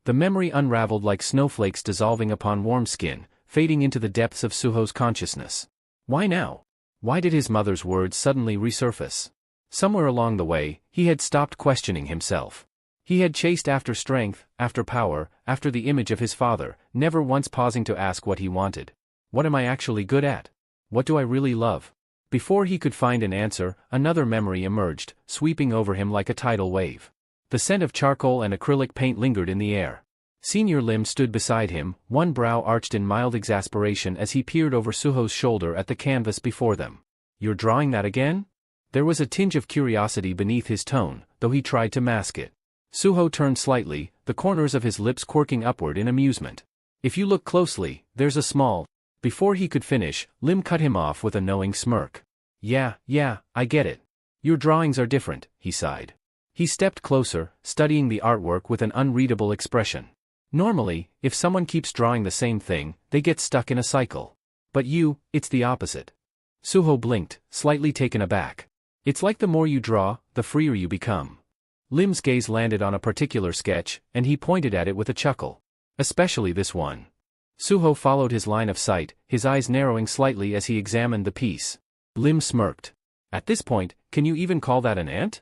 Speaker 1: The memory unraveled like snowflakes dissolving upon warm skin, fading into the depths of Suho's consciousness. Why now? Why did his mother's words suddenly resurface? Somewhere along the way, he had stopped questioning himself. He had chased after strength, after power, after the image of his father, never once pausing to ask what he wanted. What am I actually good at? What do I really love? Before he could find an answer, another memory emerged, sweeping over him like a tidal wave. The scent of charcoal and acrylic paint lingered in the air. Senior Lim stood beside him, one brow arched in mild exasperation as he peered over Suho's shoulder at the canvas before them. "You're drawing that again?" There was a tinge of curiosity beneath his tone, though he tried to mask it. Suho turned slightly, the corners of his lips quirking upward in amusement. "If you look closely, there's a small—" Before he could finish, Lim cut him off with a knowing smirk. Yeah, I get it. Your drawings are different," he sighed. He stepped closer, studying the artwork with an unreadable expression. "Normally, if someone keeps drawing the same thing, they get stuck in a cycle. But you, it's the opposite." Suho blinked, slightly taken aback. "It's like the more you draw, the freer you become." Lim's gaze landed on a particular sketch, and he pointed at it with a chuckle. "Especially this one." Suho followed his line of sight, his eyes narrowing slightly as he examined the piece. Lim smirked. "At this point, can you even call that an ant?"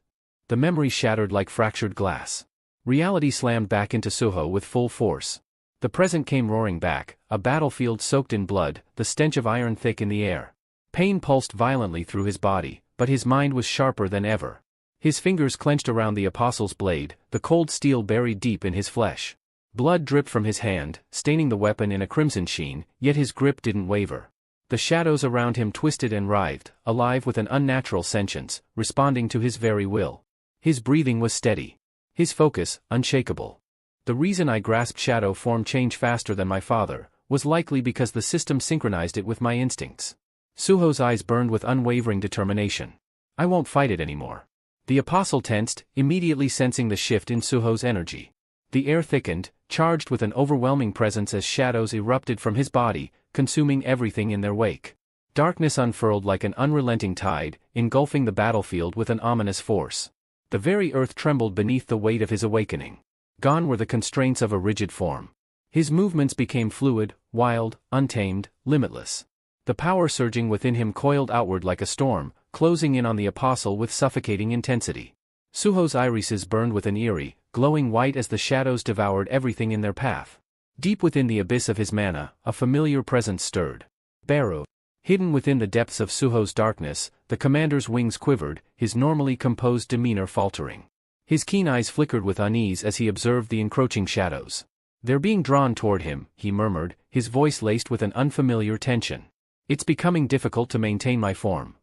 Speaker 1: The memory shattered like fractured glass. Reality slammed back into Suho with full force. The present came roaring back, a battlefield soaked in blood, the stench of iron thick in the air. Pain pulsed violently through his body, but his mind was sharper than ever. His fingers clenched around the apostle's blade, the cold steel buried deep in his flesh. Blood dripped from his hand, staining the weapon in a crimson sheen, yet his grip didn't waver. The shadows around him twisted and writhed, alive with an unnatural sentience, responding to his very will. His breathing was steady. His focus, unshakable. The reason I grasped shadow form change faster than my father, was likely because the system synchronized it with my instincts. Suho's eyes burned with unwavering determination. "I won't fight it anymore." The apostle tensed, immediately sensing the shift in Suho's energy. The air thickened, charged with an overwhelming presence as shadows erupted from his body, consuming everything in their wake. Darkness unfurled like an unrelenting tide, engulfing the battlefield with an ominous force. The very earth trembled beneath the weight of his awakening. Gone were the constraints of a rigid form. His movements became fluid, wild, untamed, limitless. The power surging within him coiled outward like a storm, closing in on the apostle with suffocating intensity. Suho's irises burned with an eerie, glowing white as the shadows devoured everything in their path. Deep within the abyss of his mana, a familiar presence stirred. Beru. Hidden within the depths of Suho's darkness, the commander's wings quivered, his normally composed demeanor faltering. His keen eyes flickered with unease as he observed the encroaching shadows. "They're being drawn toward him," he murmured, his voice laced with an unfamiliar tension. "It's becoming difficult to maintain my form."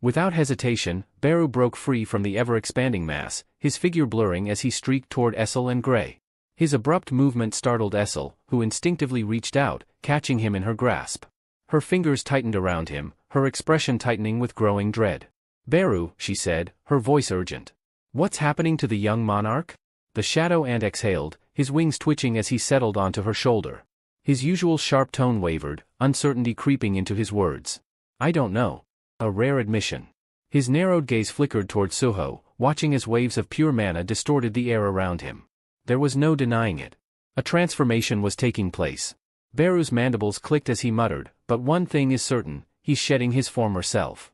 Speaker 1: Without hesitation, Beru broke free from the ever-expanding mass, his figure blurring as he streaked toward Essel and Gray. His abrupt movement startled Essel, who instinctively reached out, catching him in her grasp. Her fingers tightened around him, her expression tightening with growing dread. "Beru," she said, her voice urgent. "What's happening to the young monarch?" The shadow ant exhaled, his wings twitching as he settled onto her shoulder. His usual sharp tone wavered, uncertainty creeping into his words. "I don't know." A rare admission. His narrowed gaze flickered toward Suho, watching as waves of pure mana distorted the air around him. There was no denying it. A transformation was taking place. Beru's mandibles clicked as he muttered, "But one thing is certain, he's shedding his former self."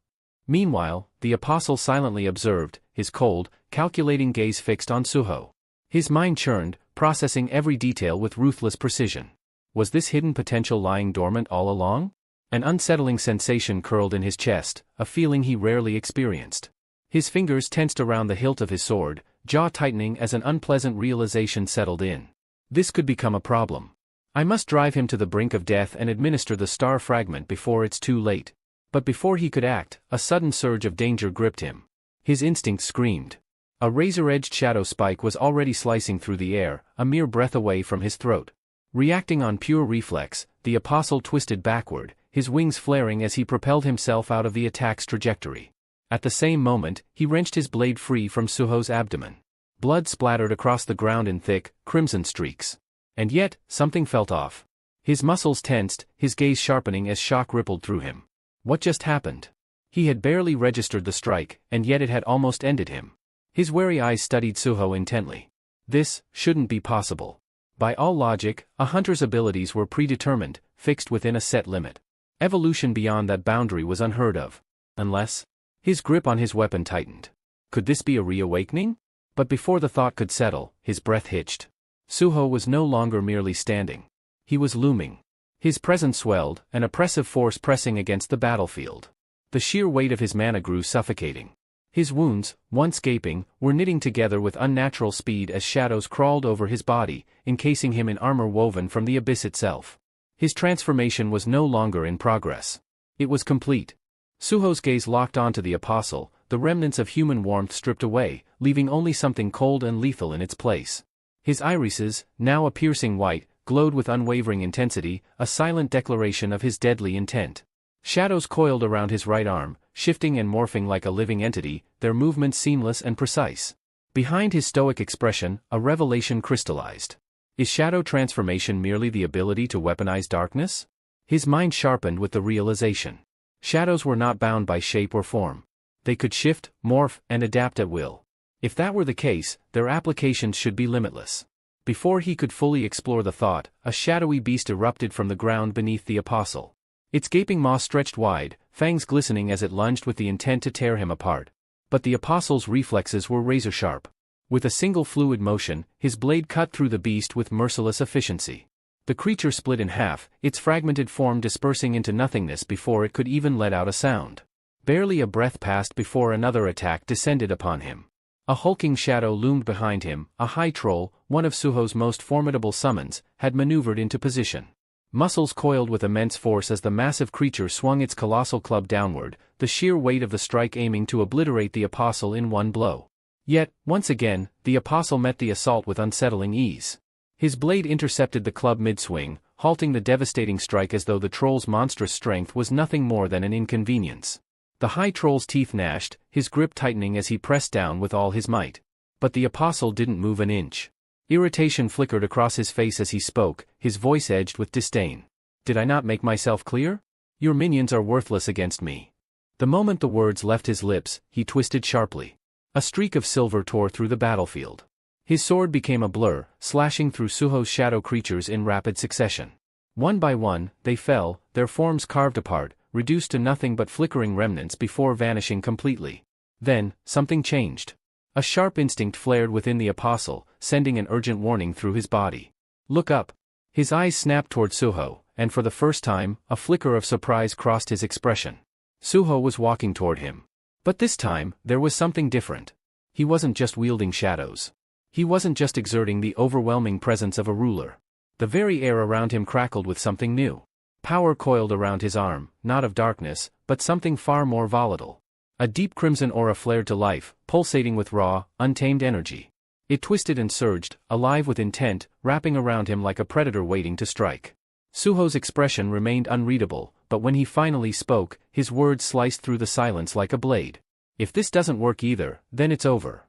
Speaker 1: Meanwhile, the apostle silently observed, his cold, calculating gaze fixed on Suho. His mind churned, processing every detail with ruthless precision. Was this hidden potential lying dormant all along? An unsettling sensation curled in his chest, a feeling he rarely experienced. His fingers tensed around the hilt of his sword, jaw tightening as an unpleasant realization settled in. This could become a problem. I must drive him to the brink of death and administer the star fragment before it's too late. But before he could act, a sudden surge of danger gripped him. His instinct screamed. A razor-edged shadow spike was already slicing through the air, a mere breath away from his throat. Reacting on pure reflex, the apostle twisted backward, his wings flaring as he propelled himself out of the attack's trajectory. At the same moment, he wrenched his blade free from Suho's abdomen. Blood splattered across the ground in thick, crimson streaks. And yet, something felt off. His muscles tensed, his gaze sharpening as shock rippled through him. What just happened? He had barely registered the strike, and yet it had almost ended him. His wary eyes studied Suho intently. This shouldn't be possible. By all logic, a hunter's abilities were predetermined, fixed within a set limit. Evolution beyond that boundary was unheard of. Unless... His grip on his weapon tightened. Could this be a reawakening? But before the thought could settle, his breath hitched. Suho was no longer merely standing. He was looming. His presence swelled, an oppressive force pressing against the battlefield. The sheer weight of his mana grew suffocating. His wounds, once gaping, were knitting together with unnatural speed as shadows crawled over his body, encasing him in armor woven from the abyss itself. His transformation was no longer in progress. It was complete. Suho's gaze locked onto the apostle, the remnants of human warmth stripped away, leaving only something cold and lethal in its place. His irises, now a piercing white, glowed with unwavering intensity, a silent declaration of his deadly intent. Shadows coiled around his right arm, shifting and morphing like a living entity, their movements seamless and precise. Behind his stoic expression, a revelation crystallized. Is shadow transformation merely the ability to weaponize darkness? His mind sharpened with the realization. Shadows were not bound by shape or form. They could shift, morph, and adapt at will. If that were the case, their applications should be limitless. Before he could fully explore the thought, a shadowy beast erupted from the ground beneath the apostle. Its gaping maw stretched wide, fangs glistening as it lunged with the intent to tear him apart. But the apostle's reflexes were razor-sharp. With a single fluid motion, his blade cut through the beast with merciless efficiency. The creature split in half, its fragmented form dispersing into nothingness before it could even let out a sound. Barely a breath passed before another attack descended upon him. A hulking shadow loomed behind him, a high troll, one of Suho's most formidable summons, had maneuvered into position. Muscles coiled with immense force as the massive creature swung its colossal club downward, the sheer weight of the strike aiming to obliterate the apostle in one blow. Yet, once again, the apostle met the assault with unsettling ease. His blade intercepted the club mid-swing, halting the devastating strike as though the troll's monstrous strength was nothing more than an inconvenience. The high troll's teeth gnashed, his grip tightening as he pressed down with all his might. But the apostle didn't move an inch. Irritation flickered across his face as he spoke, his voice edged with disdain. "Did I not make myself clear? Your minions are worthless against me." The moment the words left his lips, he twisted sharply. A streak of silver tore through the battlefield. His sword became a blur, slashing through Suho's shadow creatures in rapid succession. One by one, they fell, their forms carved apart, reduced to nothing but flickering remnants before vanishing completely. Then, something changed. A sharp instinct flared within the apostle, sending an urgent warning through his body. "Look up." His eyes snapped toward Suho, and for the first time, a flicker of surprise crossed his expression. Suho was walking toward him. But this time, there was something different. He wasn't just wielding shadows. He wasn't just exerting the overwhelming presence of a ruler. The very air around him crackled with something new. Power coiled around his arm, not of darkness, but something far more volatile. A deep crimson aura flared to life, pulsating with raw, untamed energy. It twisted and surged, alive with intent, wrapping around him like a predator waiting to strike. Suho's expression remained unreadable, but when he finally spoke, his words sliced through the silence like a blade. "If this doesn't work either, then it's over."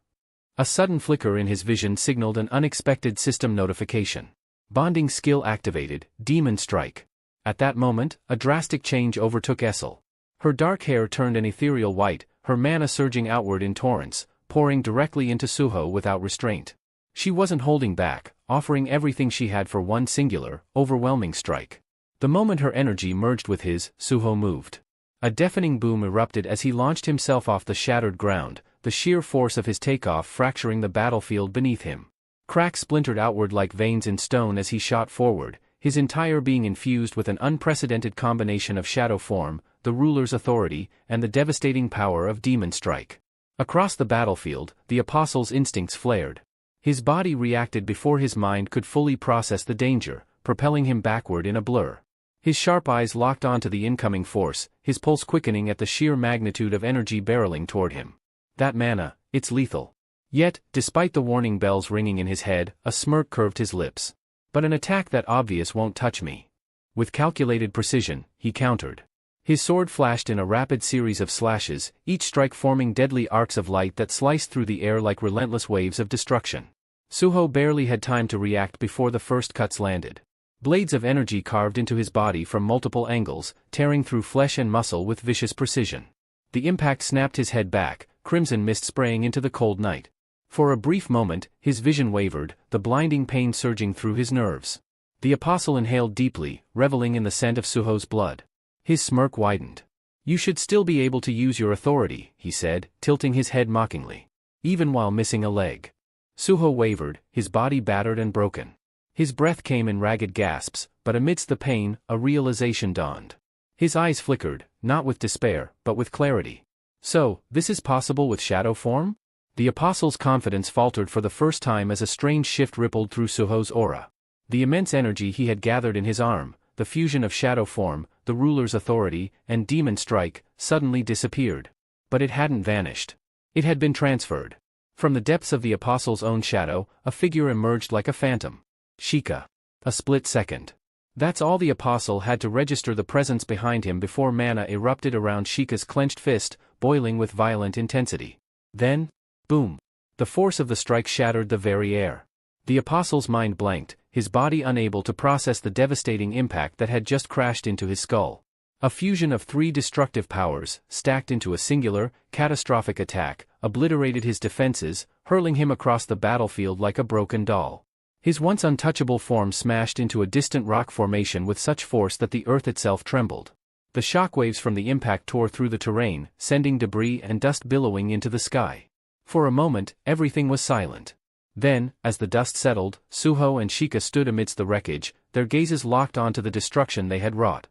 Speaker 1: A sudden flicker in his vision signaled an unexpected system notification. Bonding skill activated, Demon Strike. At that moment, a drastic change overtook Essel. Her dark hair turned an ethereal white, her mana surging outward in torrents, pouring directly into Suho without restraint. She wasn't holding back, offering everything she had for one singular, overwhelming strike. The moment her energy merged with his, Suho moved. A deafening boom erupted as he launched himself off the shattered ground, the sheer force of his takeoff fracturing the battlefield beneath him. Cracks splintered outward like veins in stone as he shot forward, his entire being infused with an unprecedented combination of shadow form, the ruler's authority, and the devastating power of Demon Strike. Across the battlefield, the apostle's instincts flared. His body reacted before his mind could fully process the danger, propelling him backward in a blur. His sharp eyes locked onto the incoming force, his pulse quickening at the sheer magnitude of energy barreling toward him. That mana, it's lethal. Yet, despite the warning bells ringing in his head, a smirk curved his lips. But an attack that obvious won't touch me. With calculated precision, he countered. His sword flashed in a rapid series of slashes, each strike forming deadly arcs of light that sliced through the air like relentless waves of destruction. Suho barely had time to react before the first cuts landed. Blades of energy carved into his body from multiple angles, tearing through flesh and muscle with vicious precision. The impact snapped his head back, crimson mist spraying into the cold night. For a brief moment, his vision wavered, the blinding pain surging through his nerves. The apostle inhaled deeply, reveling in the scent of Suho's blood. His smirk widened. "You should still be able to use your authority," he said, tilting his head mockingly. "Even while missing a leg." Suho wavered, his body battered and broken. His breath came in ragged gasps, but amidst the pain, a realization dawned. His eyes flickered, not with despair, but with clarity. "So, this is possible with shadow form?" The apostle's confidence faltered for the first time as a strange shift rippled through Suho's aura. The immense energy he had gathered in his arm, the fusion of shadow form, the ruler's authority, and Demon Strike, suddenly disappeared. But it hadn't vanished. It had been transferred. From the depths of the apostle's own shadow, a figure emerged like a phantom. Sheikah. A split second. That's all the apostle had to register the presence behind him before mana erupted around Sheikah's clenched fist, boiling with violent intensity. Then, boom. The force of the strike shattered the very air. The apostle's mind blanked, his body unable to process the devastating impact that had just crashed into his skull. A fusion of three destructive powers, stacked into a singular, catastrophic attack, obliterated his defenses, hurling him across the battlefield like a broken doll. His once untouchable form smashed into a distant rock formation with such force that the earth itself trembled. The shockwaves from the impact tore through the terrain, sending debris and dust billowing into the sky. For a moment, everything was silent. Then, as the dust settled, Suho and Sheikah stood amidst the wreckage, their gazes locked onto the destruction they had wrought.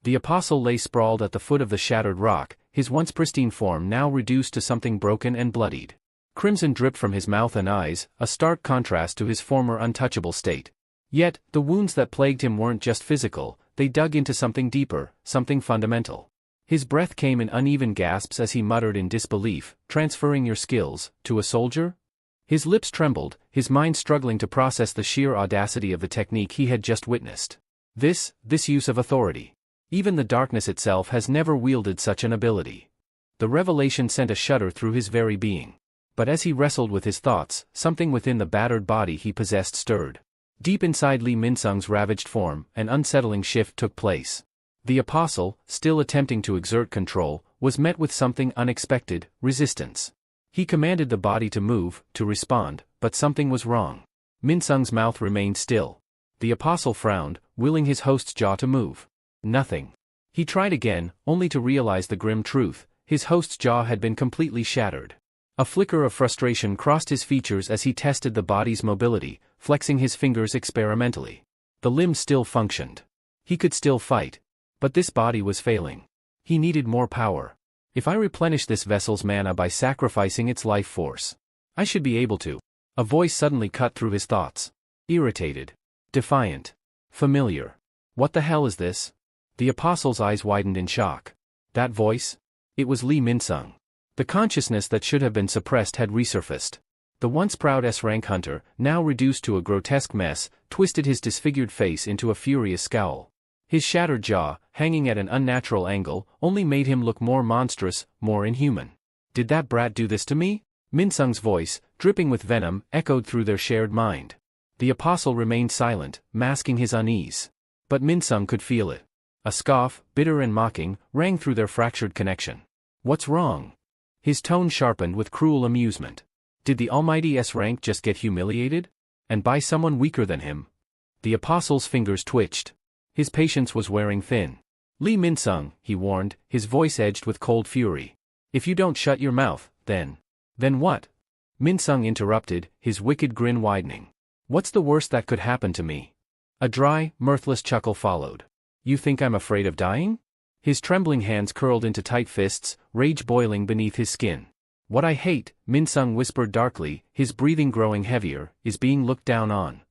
Speaker 1: The apostle lay sprawled at the foot of the shattered rock, his once pristine form now reduced to something broken and bloodied. Crimson dripped from his mouth and eyes, a stark contrast to his former untouchable state. Yet, the wounds that plagued him weren't just physical, they dug into something deeper, something fundamental. His breath came in uneven gasps as he muttered in disbelief, "Transferring your skills, to a soldier?" His lips trembled, his mind struggling to process the sheer audacity of the technique he had just witnessed. This use of authority. Even the darkness itself has never wielded such an ability. The revelation sent a shudder through his very being. But as he wrestled with his thoughts, something within the battered body he possessed stirred. Deep inside Li Minsung's ravaged form, an unsettling shift took place. The apostle, still attempting to exert control, was met with something unexpected: resistance. He commanded the body to move, to respond, but something was wrong. Minsung's mouth remained still. The apostle frowned, willing his host's jaw to move. Nothing. He tried again, only to realize the grim truth: his host's jaw had been completely shattered. A flicker of frustration crossed his features as he tested the body's mobility, flexing his fingers experimentally. The limbs still functioned. He could still fight. But this body was failing. He needed more power. If I replenish this vessel's mana by sacrificing its life force, I should be able to. A voice suddenly cut through his thoughts. Irritated. Defiant. Familiar. What the hell is this? The apostle's eyes widened in shock. That voice? It was Lee Min-sung. The consciousness that should have been suppressed had resurfaced. The once proud S-rank hunter, now reduced to a grotesque mess, twisted his disfigured face into a furious scowl. His shattered jaw, hanging at an unnatural angle, only made him look more monstrous, more inhuman. Did that brat do this to me? Min-sung's voice, dripping with venom, echoed through their shared mind. The apostle remained silent, masking his unease. But Min-sung could feel it. A scoff, bitter and mocking, rang through their fractured connection. What's wrong? His tone sharpened with cruel amusement. Did the almighty S-rank just get humiliated? And by someone weaker than him? The apostle's fingers twitched. His patience was wearing thin. Lee Min-sung, he warned, his voice edged with cold fury. If you don't shut your mouth, then. Then what? Min-sung interrupted, his wicked grin widening. What's the worst that could happen to me? A dry, mirthless chuckle followed. You think I'm afraid of dying? His trembling hands curled into tight fists, rage boiling beneath his skin. What I hate, Min-sung whispered darkly, his breathing growing heavier, is being looked down on.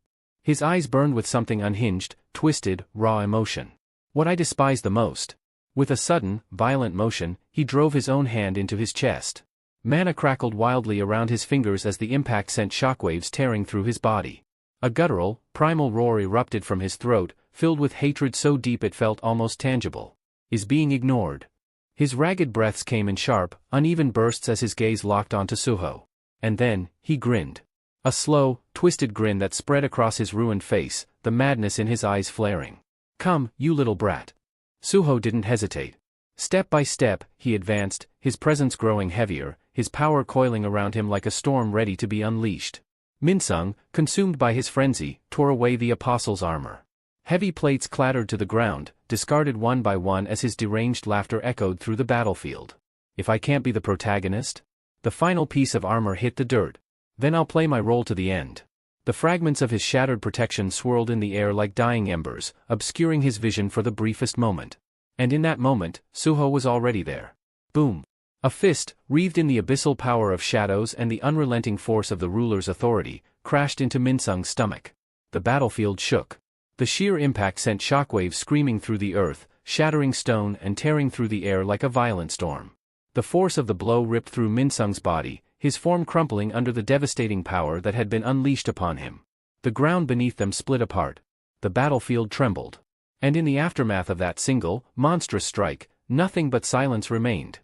Speaker 1: His eyes burned with something unhinged, twisted, raw emotion. What I despise the most. With a sudden, violent motion, he drove his own hand into his chest. Mana crackled wildly around his fingers as the impact sent shockwaves tearing through his body. A guttural, primal roar erupted from his throat, filled with hatred so deep it felt almost tangible. Is being ignored. His ragged breaths came in sharp, uneven bursts as his gaze locked onto Suho. And then, he grinned. A slow, twisted grin that spread across his ruined face, the madness in his eyes flaring. Come, you little brat. Suho didn't hesitate. Step by step, he advanced, his presence growing heavier, his power coiling around him like a storm ready to be unleashed. Min-sung, consumed by his frenzy, tore away the apostle's armor. Heavy plates clattered to the ground, discarded one by one as his deranged laughter echoed through the battlefield. If I can't be the protagonist? The final piece of armor hit the dirt. Then I'll play my role to the end. The fragments of his shattered protection swirled in the air like dying embers, obscuring his vision for the briefest moment. And in that moment, Suho was already there. Boom. A fist, wreathed in the abyssal power of shadows and the unrelenting force of the ruler's authority, crashed into Min-sung's stomach. The battlefield shook. The sheer impact sent shockwaves screaming through the earth, shattering stone and tearing through the air like a violent storm. The force of the blow ripped through Min-sung's body, his form crumpling under the devastating power that had been unleashed upon him. The ground beneath them split apart. The battlefield trembled. And in the aftermath of that single, monstrous strike, nothing but silence remained.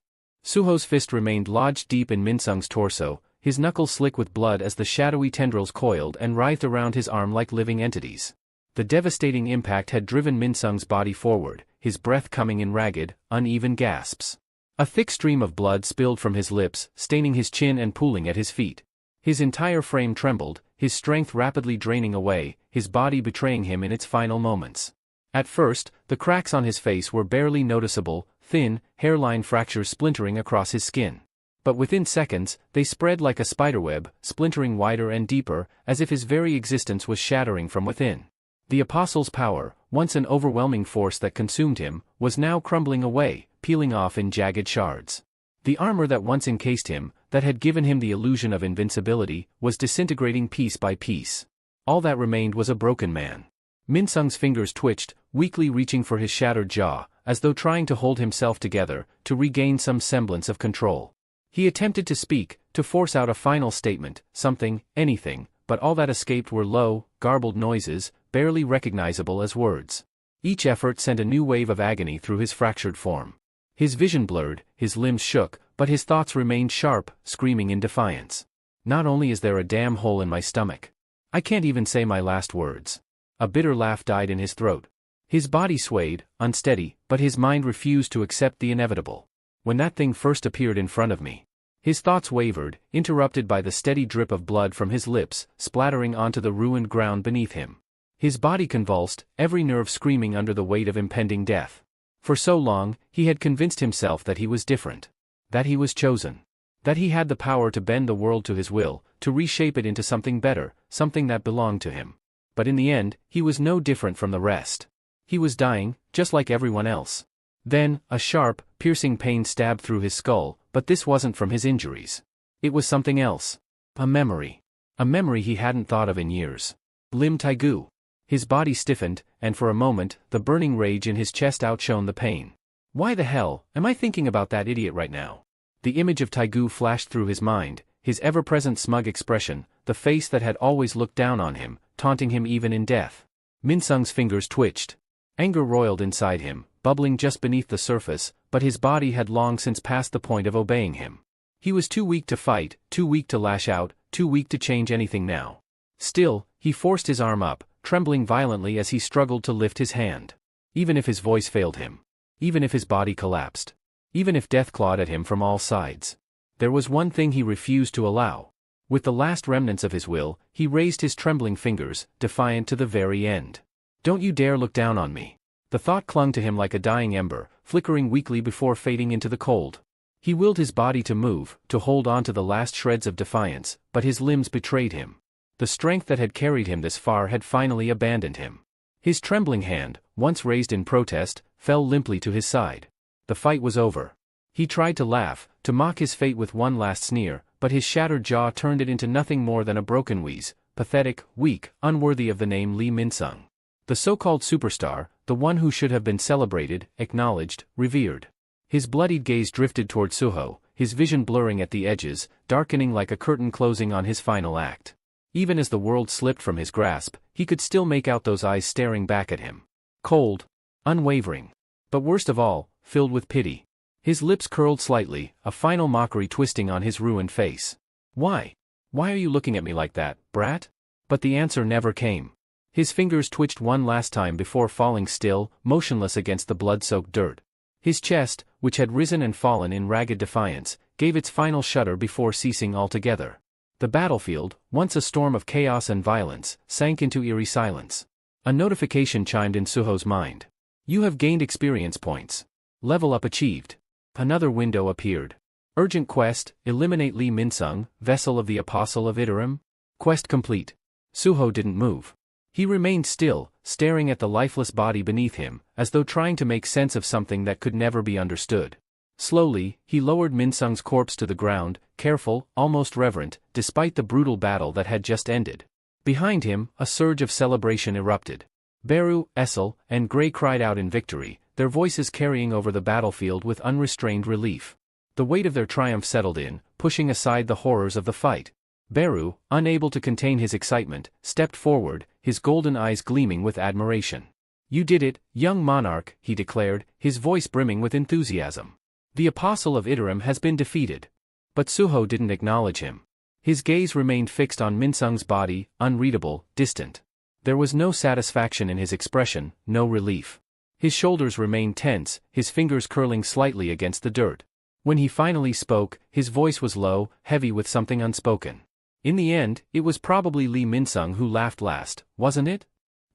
Speaker 1: Suho's fist remained lodged deep in Min-sung's torso, his knuckles slick with blood as the shadowy tendrils coiled and writhed around his arm like living entities. The devastating impact had driven Min-sung's body forward, his breath coming in ragged, uneven gasps. A thick stream of blood spilled from his lips, staining his chin and pooling at his feet. His entire frame trembled, his strength rapidly draining away, his body betraying him in its final moments. At first, the cracks on his face were barely noticeable, thin, hairline fractures splintering across his skin. But within seconds, they spread like a spiderweb, splintering wider and deeper, as if his very existence was shattering from within. The apostle's power, once an overwhelming force that consumed him, was now crumbling away, peeling off in jagged shards. The armor that once encased him, that had given him the illusion of invincibility, was disintegrating piece by piece. All that remained was a broken man. Min-sung's fingers twitched, weakly reaching for his shattered jaw, as though trying to hold himself together, to regain some semblance of control. He attempted to speak, to force out a final statement, something, anything, but all that escaped were low, garbled noises, barely recognizable as words. Each effort sent a new wave of agony through his fractured form. His vision blurred, his limbs shook, but his thoughts remained sharp, screaming in defiance. Not only is there a damn hole in my stomach, I can't even say my last words. A bitter laugh died in his throat. His body swayed, unsteady, but his mind refused to accept the inevitable. When that thing first appeared in front of me, his thoughts wavered, interrupted by the steady drip of blood from his lips, splattering onto the ruined ground beneath him. His body convulsed, every nerve screaming under the weight of impending death. For so long, he had convinced himself that he was different. That he was chosen. That he had the power to bend the world to his will, to reshape it into something better, something that belonged to him. But in the end, he was no different from the rest. He was dying, just like everyone else. Then, a sharp, piercing pain stabbed through his skull, but this wasn't from his injuries. It was something else. A memory. A memory he hadn't thought of in years. Lim Taigu. His body stiffened, and for a moment, the burning rage in his chest outshone the pain. Why the hell am I thinking about that idiot right now? The image of Taigu flashed through his mind, his ever-present smug expression, the face that had always looked down on him, taunting him even in death. Minsung's fingers twitched. Anger roiled inside him, bubbling just beneath the surface, but his body had long since passed the point of obeying him. He was too weak to fight, too weak to lash out, too weak to change anything now. Still, he forced his arm up, trembling violently as he struggled to lift his hand. Even if his voice failed him. Even if his body collapsed. Even if death clawed at him from all sides. There was one thing he refused to allow. With the last remnants of his will, he raised his trembling fingers, defiant to the very end. Don't you dare look down on me. The thought clung to him like a dying ember, flickering weakly before fading into the cold. He willed his body to move, to hold on to the last shreds of defiance, but his limbs betrayed him. The strength that had carried him this far had finally abandoned him. His trembling hand, once raised in protest, fell limply to his side. The fight was over. He tried to laugh, to mock his fate with one last sneer, but his shattered jaw turned it into nothing more than a broken wheeze, pathetic, weak, unworthy of the name Lee Min-sung. The so-called superstar, the one who should have been celebrated, acknowledged, revered. His bloodied gaze drifted toward Suho, his vision blurring at the edges, darkening like a curtain closing on his final act. Even as the world slipped from his grasp, he could still make out those eyes staring back at him. Cold. Unwavering. But worst of all, filled with pity. His lips curled slightly, a final mockery twisting on his ruined face. Why? Why are you looking at me like that, brat? But the answer never came. His fingers twitched one last time before falling still, motionless against the blood-soaked dirt. His chest, which had risen and fallen in ragged defiance, gave its final shudder before ceasing altogether. The battlefield, once a storm of chaos and violence, sank into eerie silence. A notification chimed in Suho's mind. You have gained experience points. Level up achieved. Another window appeared. Urgent quest, eliminate Lee Min-sung, vessel of the Apostle of Iterum. Quest complete. Suho didn't move. He remained still, staring at the lifeless body beneath him, as though trying to make sense of something that could never be understood. Slowly, he lowered Min-sung's corpse to the ground, careful, almost reverent, despite the brutal battle that had just ended. Behind him, a surge of celebration erupted. Beru, Essel, and Gray cried out in victory, their voices carrying over the battlefield with unrestrained relief. The weight of their triumph settled in, pushing aside the horrors of the fight. Beru, unable to contain his excitement, stepped forward, his golden eyes gleaming with admiration. You did it, young monarch, he declared, his voice brimming with enthusiasm. The Apostle of Iterum has been defeated. But Suho didn't acknowledge him. His gaze remained fixed on Min-sung's body, unreadable, distant. There was no satisfaction in his expression, no relief. His shoulders remained tense, his fingers curling slightly against the dirt. When he finally spoke, his voice was low, heavy with something unspoken. In the end, it was probably Lee Min-sung who laughed last, wasn't it?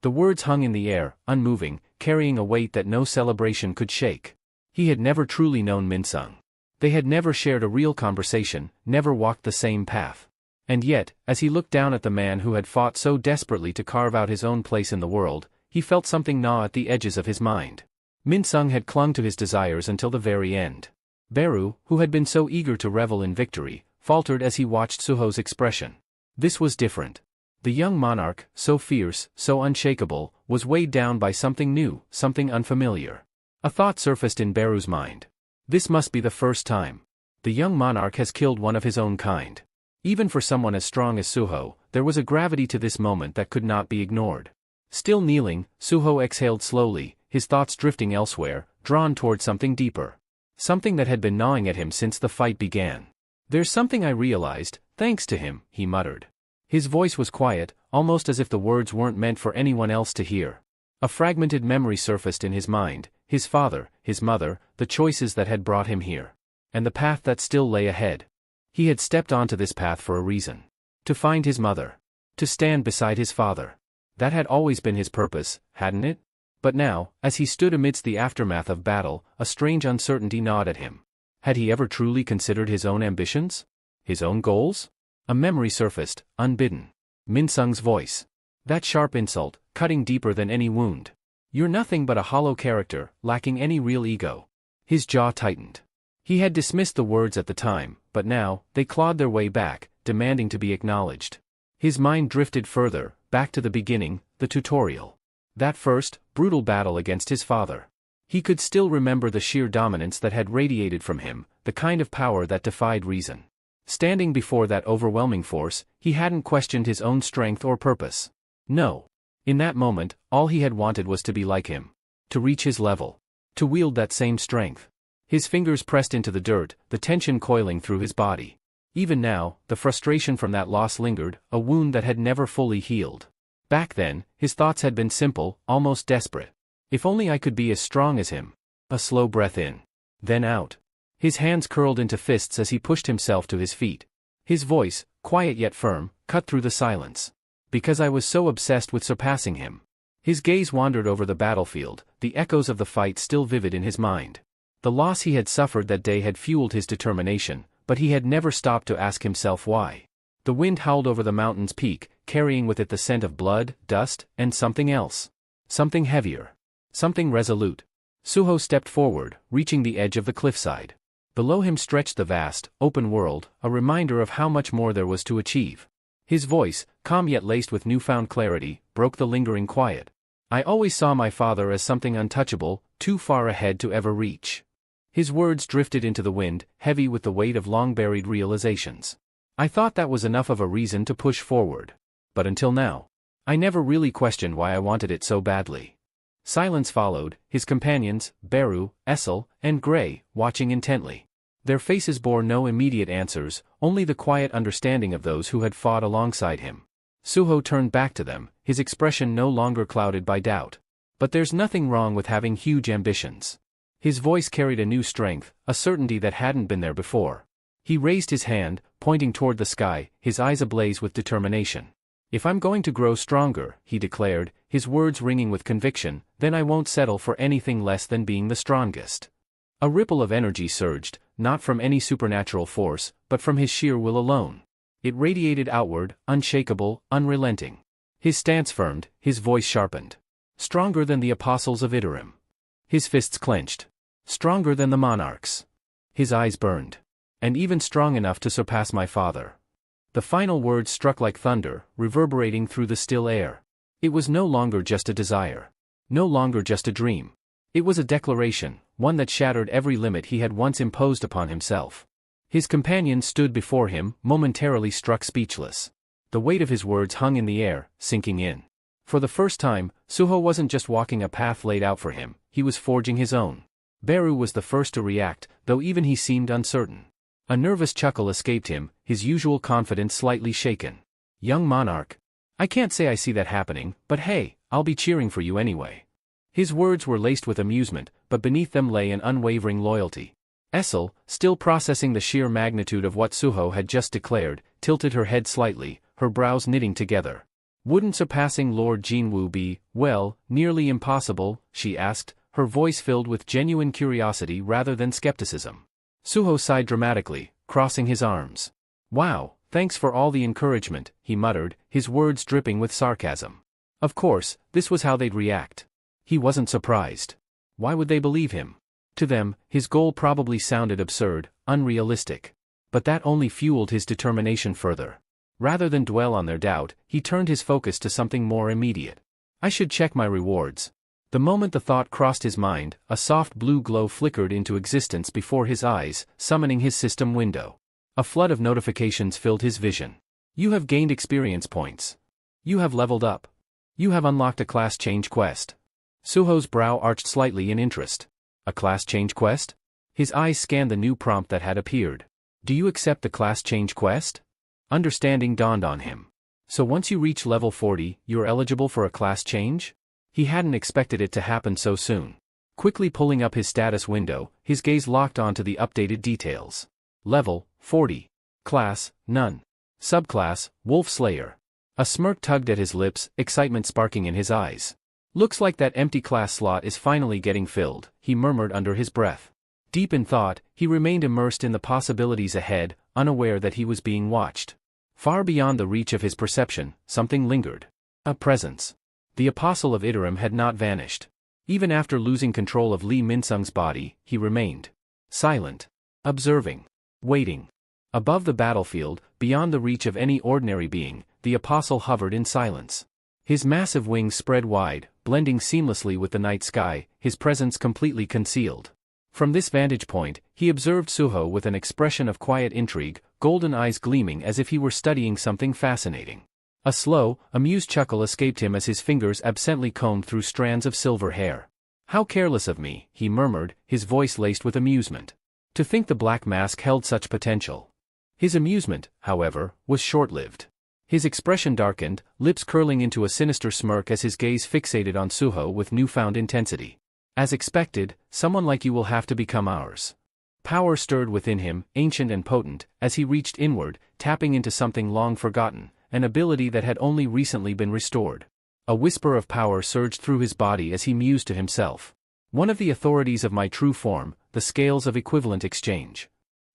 Speaker 1: The words hung in the air, unmoving, carrying a weight that no celebration could shake. He had never truly known Min-sung. They had never shared a real conversation, never walked the same path. And yet, as he looked down at the man who had fought so desperately to carve out his own place in the world, he felt something gnaw at the edges of his mind. Min-sung had clung to his desires until the very end. Beru, who had been so eager to revel in victory, faltered as he watched Suho's expression. This was different. The young monarch, so fierce, so unshakable, was weighed down by something new, something unfamiliar. A thought surfaced in Beru's mind. This must be the first time. The young monarch has killed one of his own kind. Even for someone as strong as Suho, there was a gravity to this moment that could not be ignored. Still kneeling, Suho exhaled slowly, his thoughts drifting elsewhere, drawn toward something deeper. Something that had been gnawing at him since the fight began. There's something I realized, thanks to him, he muttered. His voice was quiet, almost as if the words weren't meant for anyone else to hear. A fragmented memory surfaced in his mind, his father, his mother, the choices that had brought him here. And the path that still lay ahead. He had stepped onto this path for a reason. To find his mother. To stand beside his father. That had always been his purpose, hadn't it? But now, as he stood amidst the aftermath of battle, a strange uncertainty gnawed at him. Had he ever truly considered his own ambitions? His own goals? A memory surfaced, unbidden. Minsung's voice. That sharp insult, cutting deeper than any wound. You're nothing but a hollow character, lacking any real ego. His jaw tightened. He had dismissed the words at the time, but now, they clawed their way back, demanding to be acknowledged. His mind drifted further, back to the beginning, the tutorial. That first, brutal battle against his father. He could still remember the sheer dominance that had radiated from him, the kind of power that defied reason. Standing before that overwhelming force, he hadn't questioned his own strength or purpose. No. In that moment, all he had wanted was to be like him. To reach his level. To wield that same strength. His fingers pressed into the dirt, the tension coiling through his body. Even now, the frustration from that loss lingered, a wound that had never fully healed. Back then, his thoughts had been simple, almost desperate. If only I could be as strong as him. A slow breath in. Then out. His hands curled into fists as he pushed himself to his feet. His voice, quiet yet firm, cut through the silence. Because I was so obsessed with surpassing him. His gaze wandered over the battlefield, the echoes of the fight still vivid in his mind. The loss he had suffered that day had fueled his determination, but he had never stopped to ask himself why. The wind howled over the mountain's peak, carrying with it the scent of blood, dust, and something else. Something heavier. Something resolute. Suho stepped forward, reaching the edge of the cliffside. Below him stretched the vast, open world, a reminder of how much more there was to achieve. His voice, calm yet laced with newfound clarity, broke the lingering quiet. I always saw my father as something untouchable, too far ahead to ever reach. His words drifted into the wind, heavy with the weight of long-buried realizations. I thought that was enough of a reason to push forward. But until now, I never really questioned why I wanted it so badly. Silence followed, his companions, Beru, Essel, and Gray, watching intently. Their faces bore no immediate answers, only the quiet understanding of those who had fought alongside him. Suho turned back to them, his expression no longer clouded by doubt. But there's nothing wrong with having huge ambitions. His voice carried a new strength, a certainty that hadn't been there before. He raised his hand, pointing toward the sky, his eyes ablaze with determination. If I'm going to grow stronger, he declared, his words ringing with conviction, then I won't settle for anything less than being the strongest. A ripple of energy surged, not from any supernatural force, but from his sheer will alone. It radiated outward, unshakable, unrelenting. His stance firmed, his voice sharpened. Stronger than the apostles of Iterim. His fists clenched. Stronger than the monarchs. His eyes burned. And even strong enough to surpass my father. The final words struck like thunder, reverberating through the still air. It was no longer just a desire. No longer just a dream. It was a declaration, one that shattered every limit he had once imposed upon himself. His companion stood before him, momentarily struck speechless. The weight of his words hung in the air, sinking in. For the first time, Suho wasn't just walking a path laid out for him, he was forging his own. Beru was the first to react, though even he seemed uncertain. A nervous chuckle escaped him, his usual confidence slightly shaken. Young monarch. I can't say I see that happening, but hey, I'll be cheering for you anyway. His words were laced with amusement, but beneath them lay an unwavering loyalty. Essel, still processing the sheer magnitude of what Suho had just declared, tilted her head slightly, her brows knitting together. Wouldn't surpassing Lord Jinwoo be, well, nearly impossible, she asked, her voice filled with genuine curiosity rather than skepticism. Suho sighed dramatically, crossing his arms. Wow, thanks for all the encouragement, he muttered, his words dripping with sarcasm. Of course, this was how they'd react. He wasn't surprised. Why would they believe him? To them, his goal probably sounded absurd, unrealistic. But that only fueled his determination further. Rather than dwell on their doubt, he turned his focus to something more immediate. I should check my rewards. The moment the thought crossed his mind, a soft blue glow flickered into existence before his eyes, summoning his system window. A flood of notifications filled his vision. You have gained experience points. You have leveled up. You have unlocked a class change quest. Suho's brow arched slightly in interest. A class change quest? His eyes scanned the new prompt that had appeared. Do you accept the class change quest? Understanding dawned on him. So once you reach level 40, you're eligible for a class change? He hadn't expected it to happen so soon. Quickly pulling up his status window, his gaze locked onto the updated details. Level, 40. Class, none. Subclass, Wolf Slayer. A smirk tugged at his lips, excitement sparking in his eyes. Looks like that empty class slot is finally getting filled, he murmured under his breath. Deep in thought, he remained immersed in the possibilities ahead, unaware that he was being watched. Far beyond the reach of his perception, something lingered. A presence. The apostle of Iterum had not vanished. Even after losing control of Lee Min-sung's body, he remained silent, observing, waiting. Above the battlefield, beyond the reach of any ordinary being, the apostle hovered in silence. His massive wings spread wide, blending seamlessly with the night sky, his presence completely concealed. From this vantage point, he observed Suho with an expression of quiet intrigue, golden eyes gleaming as if he were studying something fascinating. A slow, amused chuckle escaped him as his fingers absently combed through strands of silver hair. "How careless of me," he murmured, his voice laced with amusement. To think the black mask held such potential. His amusement, however, was short-lived. His expression darkened, lips curling into a sinister smirk as his gaze fixated on Suho with newfound intensity. "As expected, someone like you will have to become ours." Power stirred within him, ancient and potent, as he reached inward, tapping into something long forgotten, an ability that had only recently been restored. A whisper of power surged through his body as he mused to himself. "One of the authorities of my true form, the scales of equivalent exchange."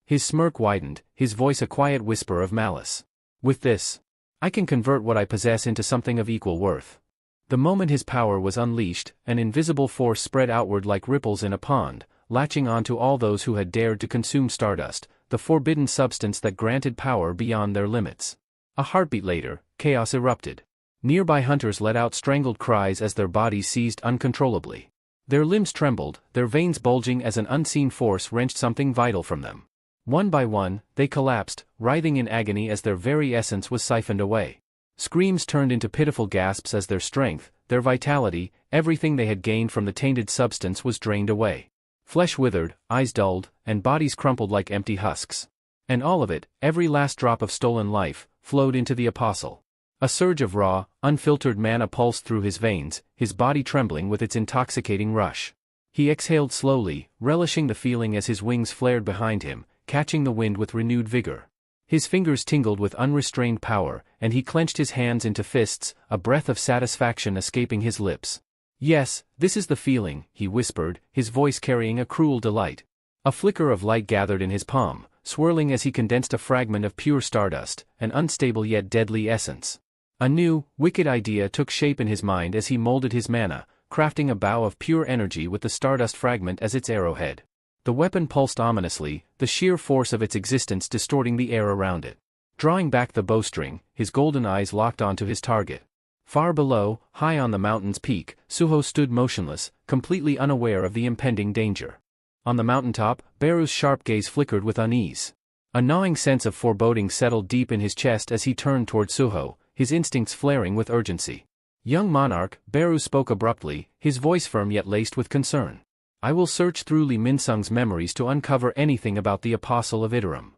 Speaker 1: His smirk widened, his voice a quiet whisper of malice. "With this, I can convert what I possess into something of equal worth." The moment his power was unleashed, an invisible force spread outward like ripples in a pond, latching on to all those who had dared to consume stardust, the forbidden substance that granted power beyond their limits. A heartbeat later, chaos erupted. Nearby hunters let out strangled cries as their bodies seized uncontrollably. Their limbs trembled, their veins bulging as an unseen force wrenched something vital from them. One by one, they collapsed, writhing in agony as their very essence was siphoned away. Screams turned into pitiful gasps as their strength, their vitality, everything they had gained from the tainted substance was drained away. Flesh withered, eyes dulled, and bodies crumpled like empty husks. And all of it, every last drop of stolen life, flowed into the apostle. A surge of raw, unfiltered mana pulsed through his veins, his body trembling with its intoxicating rush. He exhaled slowly, relishing the feeling as his wings flared behind him, catching the wind with renewed vigor. His fingers tingled with unrestrained power, and he clenched his hands into fists, a breath of satisfaction escaping his lips. "Yes, this is the feeling," he whispered, his voice carrying a cruel delight. A flicker of light gathered in his palm, swirling as he condensed a fragment of pure stardust, an unstable yet deadly essence. A new, wicked idea took shape in his mind as he molded his mana, crafting a bow of pure energy with the stardust fragment as its arrowhead. The weapon pulsed ominously, the sheer force of its existence distorting the air around it. Drawing back the bowstring, his golden eyes locked onto his target. Far below, high on the mountain's peak, Suho stood motionless, completely unaware of the impending danger. On the mountaintop, Beru's sharp gaze flickered with unease. A gnawing sense of foreboding settled deep in his chest as he turned toward Suho, his instincts flaring with urgency. "Young monarch," Beru spoke abruptly, his voice firm yet laced with concern. "I will search through Lee Min-sung's memories to uncover anything about the apostle of Iterum."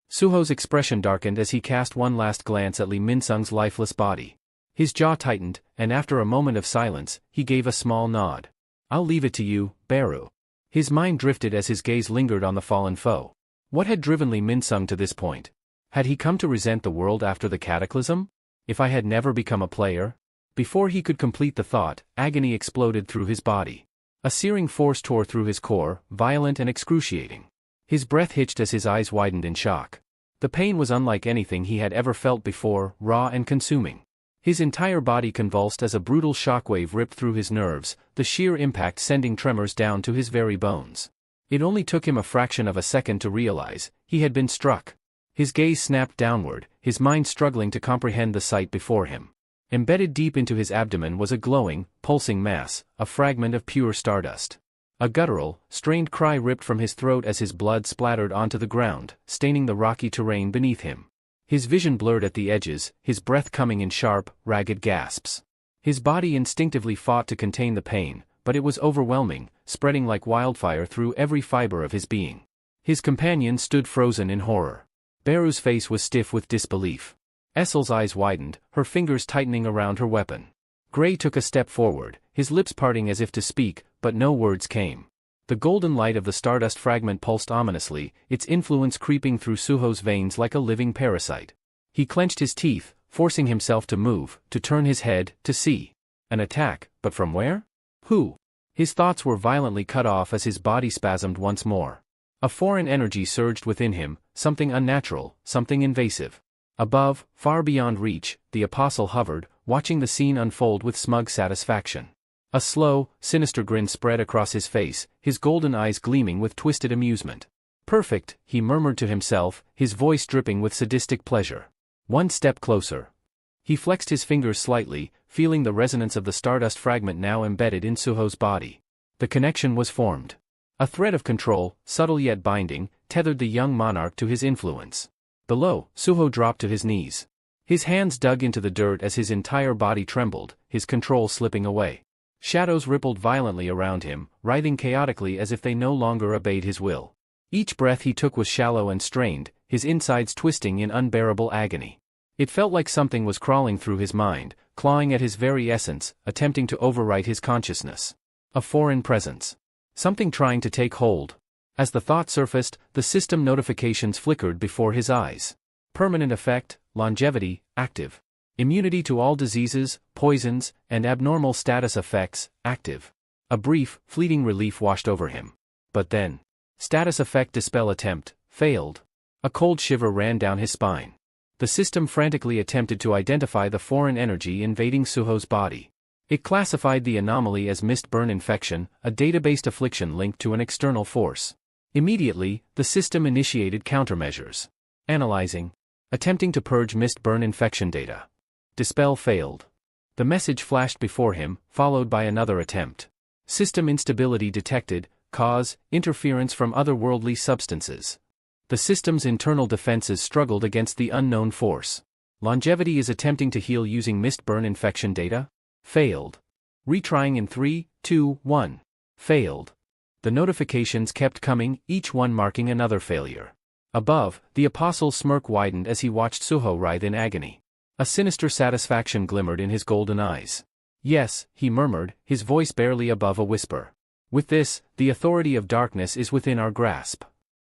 Speaker 1: Suho's expression darkened as he cast one last glance at Lee Min-sung's lifeless body. His jaw tightened, and after a moment of silence, he gave a small nod. "I'll leave it to you, Beru." His mind drifted as his gaze lingered on the fallen foe. What had driven Lee Min-sung to this point? Had he come to resent the world after the cataclysm? If I had never become a player? Before he could complete the thought, agony exploded through his body. A searing force tore through his core, violent and excruciating. His breath hitched as his eyes widened in shock. The pain was unlike anything he had ever felt before, raw and consuming. His entire body convulsed as a brutal shockwave ripped through his nerves, the sheer impact sending tremors down to his very bones. It only took him a fraction of a second to realize, he had been struck. His gaze snapped downward, his mind struggling to comprehend the sight before him. Embedded deep into his abdomen was a glowing, pulsing mass, a fragment of pure stardust. A guttural, strained cry ripped from his throat as his blood splattered onto the ground, staining the rocky terrain beneath him. His vision blurred at the edges, his breath coming in sharp, ragged gasps. His body instinctively fought to contain the pain, but it was overwhelming, spreading like wildfire through every fiber of his being. His companion stood frozen in horror. Beru's face was stiff with disbelief. Essel's eyes widened, her fingers tightening around her weapon. Gray took a step forward, his lips parting as if to speak, but no words came. The golden light of the stardust fragment pulsed ominously, its influence creeping through Suho's veins like a living parasite. He clenched his teeth, forcing himself to move, to turn his head, to see. An attack, but from where? Who? His thoughts were violently cut off as his body spasmed once more. A foreign energy surged within him, something unnatural, something invasive. Above, far beyond reach, the apostle hovered, watching the scene unfold with smug satisfaction. A slow, sinister grin spread across his face, his golden eyes gleaming with twisted amusement. Perfect, he murmured to himself, his voice dripping with sadistic pleasure. One step closer. He flexed his fingers slightly, feeling the resonance of the stardust fragment now embedded in Suho's body. The connection was formed. A thread of control, subtle yet binding, tethered the young monarch to his influence. Below, Suho dropped to his knees. His hands dug into the dirt as his entire body trembled, his control slipping away. Shadows rippled violently around him, writhing chaotically as if they no longer obeyed his will. Each breath he took was shallow and strained, his insides twisting in unbearable agony. It felt like something was crawling through his mind, clawing at his very essence, attempting to overwrite his consciousness. A foreign presence. Something trying to take hold. As the thought surfaced, the system notifications flickered before his eyes. Permanent effect, longevity, active. Immunity to all diseases, poisons, and abnormal status effects, active. A brief, fleeting relief washed over him. But then, status effect dispel attempt, failed. A cold shiver ran down his spine. The system frantically attempted to identify the foreign energy invading Suho's body. It classified the anomaly as mist burn infection, a data-based affliction linked to an external force. Immediately, the system initiated countermeasures. Analyzing. Attempting to purge mist burn infection data. Dispel failed. The message flashed before him, followed by another attempt. System instability detected, cause, interference from otherworldly substances. The system's internal defenses struggled against the unknown force. Longevity is attempting to heal using mist burn infection data? Failed. Retrying in 3, 2, 1. Failed. The notifications kept coming, each one marking another failure. Above, the apostle's smirk widened as he watched Suho writhe in agony. A sinister satisfaction glimmered in his golden eyes. Yes, he murmured, his voice barely above a whisper. With this, the authority of darkness is within our grasp.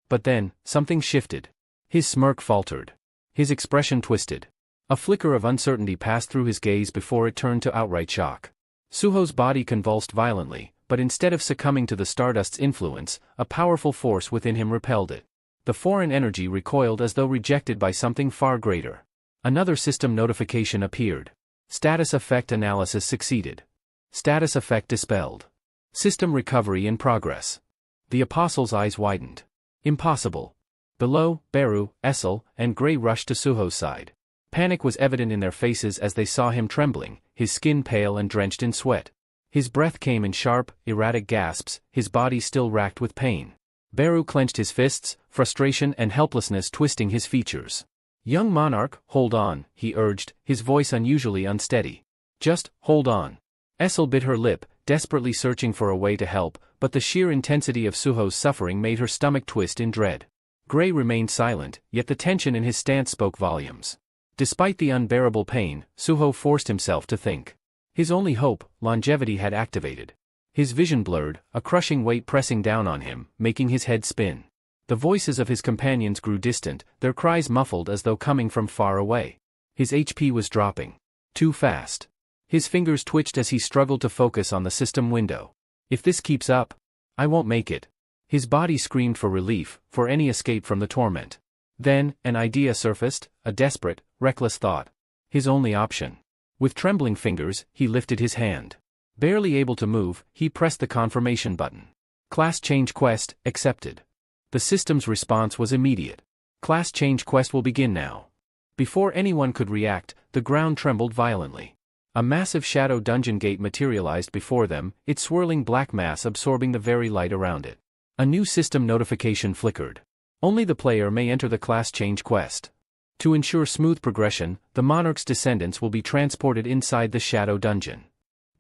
Speaker 1: But then, something shifted. His smirk faltered. His expression twisted. A flicker of uncertainty passed through his gaze before it turned to outright shock. Suho's body convulsed violently, but instead of succumbing to the stardust's influence, a powerful force within him repelled it. The foreign energy recoiled as though rejected by something far greater. Another system notification appeared. Status effect analysis succeeded. Status effect dispelled. System recovery in progress. The apostle's eyes widened. Impossible. Below, Beru, Essel, and Gray rushed to Suho's side. Panic was evident in their faces as they saw him trembling, his skin pale and drenched in sweat. His breath came in sharp, erratic gasps, his body still racked with pain. Beru clenched his fists, frustration and helplessness twisting his features. "Young monarch, hold on," he urged, his voice unusually unsteady. "Just, hold on." Essel bit her lip, desperately searching for a way to help, but the sheer intensity of Suho's suffering made her stomach twist in dread. Gray remained silent, yet the tension in his stance spoke volumes. Despite the unbearable pain, Suho forced himself to think. His only hope, longevity, had activated. His vision blurred, a crushing weight pressing down on him, making his head spin. The voices of his companions grew distant, their cries muffled as though coming from far away. His HP was dropping. Too fast. His fingers twitched as he struggled to focus on the system window. If this keeps up, I won't make it. His body screamed for relief, for any escape from the torment. Then, an idea surfaced, a desperate, reckless thought. His only option. With trembling fingers, he lifted his hand. Barely able to move, he pressed the confirmation button. Class change quest, accepted. The system's response was immediate. Class change quest will begin now. Before anyone could react, the ground trembled violently. A massive shadow dungeon gate materialized before them, its swirling black mass absorbing the very light around it. A new system notification flickered. Only the player may enter the class change quest. To ensure smooth progression, the monarch's descendants will be transported inside the shadow dungeon.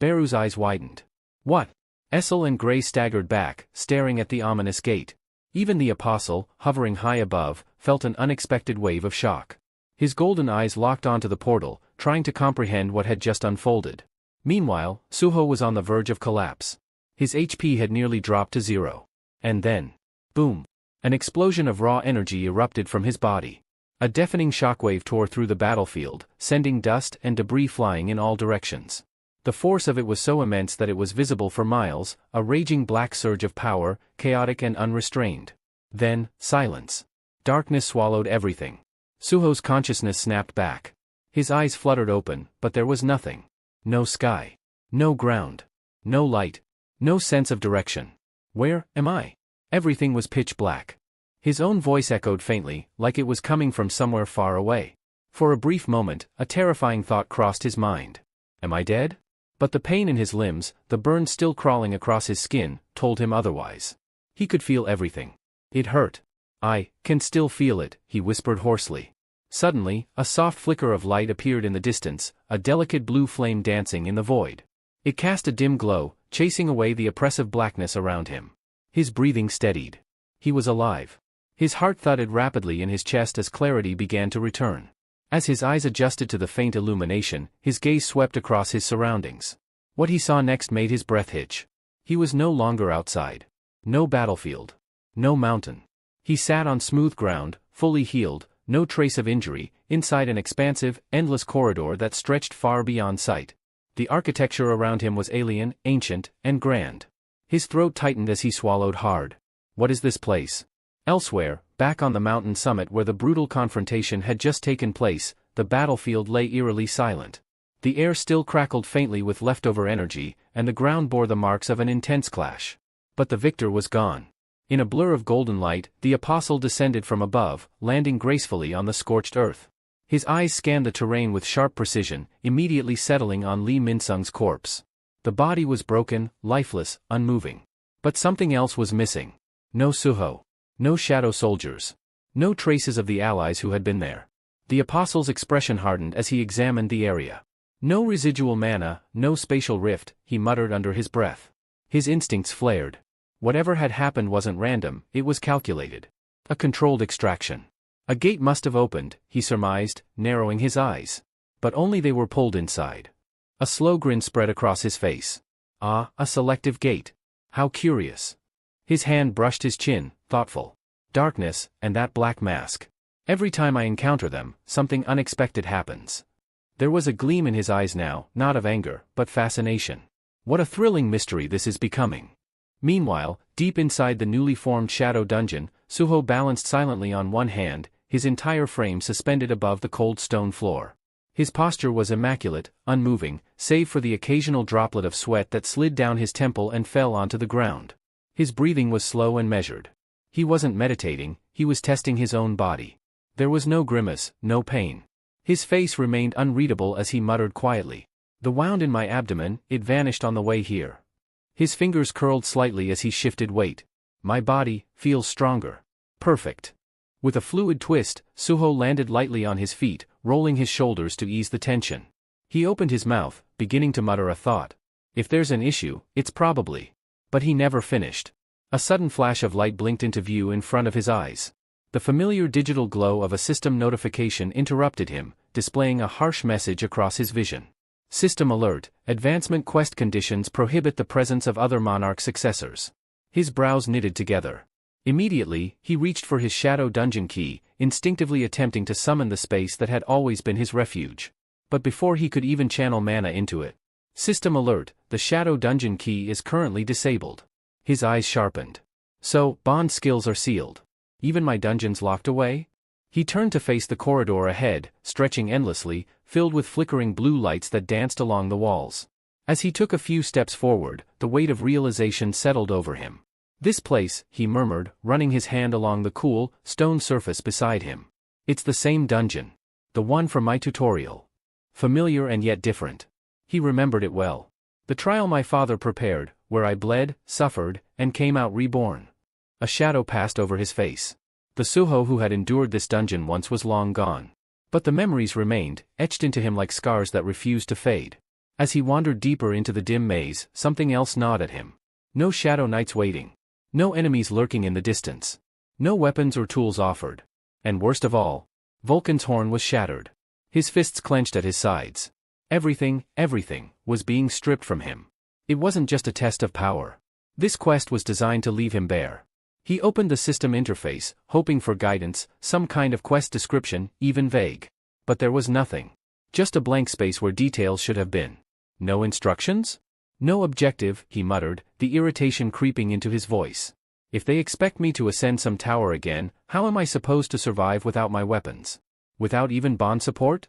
Speaker 1: Beru's eyes widened. What? Essel and Gray staggered back, staring at the ominous gate. Even the apostle, hovering high above, felt an unexpected wave of shock. His golden eyes locked onto the portal, trying to comprehend what had just unfolded. Meanwhile, Suho was on the verge of collapse. His HP had nearly dropped to 0. And then, boom! An explosion of raw energy erupted from his body. A deafening shockwave tore through the battlefield, sending dust and debris flying in all directions. The force of it was so immense that it was visible for miles, a raging black surge of power, chaotic and unrestrained. Then, silence. Darkness swallowed everything. Suho's consciousness snapped back. His eyes fluttered open, but there was nothing. No sky. No ground. No light. No sense of direction. Where am I? Everything was pitch black. His own voice echoed faintly, like it was coming from somewhere far away. For a brief moment, a terrifying thought crossed his mind. Am I dead? But the pain in his limbs, the burn still crawling across his skin, told him otherwise. He could feel everything. It hurt. I can still feel it, he whispered hoarsely. Suddenly, a soft flicker of light appeared in the distance, a delicate blue flame dancing in the void. It cast a dim glow, chasing away the oppressive blackness around him. His breathing steadied. He was alive. His heart thudded rapidly in his chest as clarity began to return. As his eyes adjusted to the faint illumination, his gaze swept across his surroundings. What he saw next made his breath hitch. He was no longer outside. No battlefield. No mountain. He sat on smooth ground, fully healed, no trace of injury, inside an expansive, endless corridor that stretched far beyond sight. The architecture around him was alien, ancient, and grand. His throat tightened as he swallowed hard. What is this place? Elsewhere, back on the mountain summit where the brutal confrontation had just taken place, the battlefield lay eerily silent. The air still crackled faintly with leftover energy, and the ground bore the marks of an intense clash. But the victor was gone. In a blur of golden light, the apostle descended from above, landing gracefully on the scorched earth. His eyes scanned the terrain with sharp precision, immediately settling on Li Minsung's corpse. The body was broken, lifeless, unmoving. But something else was missing. No Suho. No shadow soldiers. No traces of the allies who had been there. The apostle's expression hardened as he examined the area. No residual mana, no spatial rift, he muttered under his breath. His instincts flared. Whatever had happened wasn't random, it was calculated. A controlled extraction. A gate must have opened, he surmised, narrowing his eyes. But only they were pulled inside. A slow grin spread across his face. Ah, a selective gate. How curious. His hand brushed his chin, thoughtful. Darkness, and that black mask. Every time I encounter them, something unexpected happens. There was a gleam in his eyes now, not of anger, but fascination. What a thrilling mystery this is becoming. Meanwhile, deep inside the newly formed shadow dungeon, Suho balanced silently on one hand, his entire frame suspended above the cold stone floor. His posture was immaculate, unmoving, save for the occasional droplet of sweat that slid down his temple and fell onto the ground. His breathing was slow and measured. He wasn't meditating, he was testing his own body. There was no grimace, no pain. His face remained unreadable as he muttered quietly. The wound in my abdomen, it vanished on the way here. His fingers curled slightly as he shifted weight. My body feels stronger. Perfect. With a fluid twist, Suho landed lightly on his feet, rolling his shoulders to ease the tension. He opened his mouth, beginning to mutter a thought. If there's an issue, it's probably. But he never finished. A sudden flash of light blinked into view in front of his eyes. The familiar digital glow of a system notification interrupted him, displaying a harsh message across his vision. System alert, advancement quest conditions prohibit the presence of other monarch successors. His brows knitted together. Immediately, he reached for his shadow dungeon key, instinctively attempting to summon the space that had always been his refuge. But before he could even channel mana into it. System alert, the shadow dungeon key is currently disabled. His eyes sharpened. So, bond skills are sealed. Even my dungeons locked away? He turned to face the corridor ahead, stretching endlessly, filled with flickering blue lights that danced along the walls. As he took a few steps forward, the weight of realization settled over him. This place, he murmured, running his hand along the cool, stone surface beside him. It's the same dungeon. The one from my tutorial. Familiar and yet different. He remembered it well. The trial my father prepared, where I bled, suffered, and came out reborn. A shadow passed over his face. The Suho who had endured this dungeon once was long gone. But the memories remained, etched into him like scars that refused to fade. As he wandered deeper into the dim maze, something else gnawed at him. No shadow knights waiting. No enemies lurking in the distance. No weapons or tools offered. And worst of all, Vulcan's horn was shattered. His fists clenched at his sides. Everything, was being stripped from him. It wasn't just a test of power. This quest was designed to leave him bare. He opened the system interface, hoping for guidance, some kind of quest description, even vague. But there was nothing. Just a blank space where details should have been. No instructions? No objective, he muttered, the irritation creeping into his voice. If they expect me to ascend some tower again, how am I supposed to survive without my weapons? Without even bond support?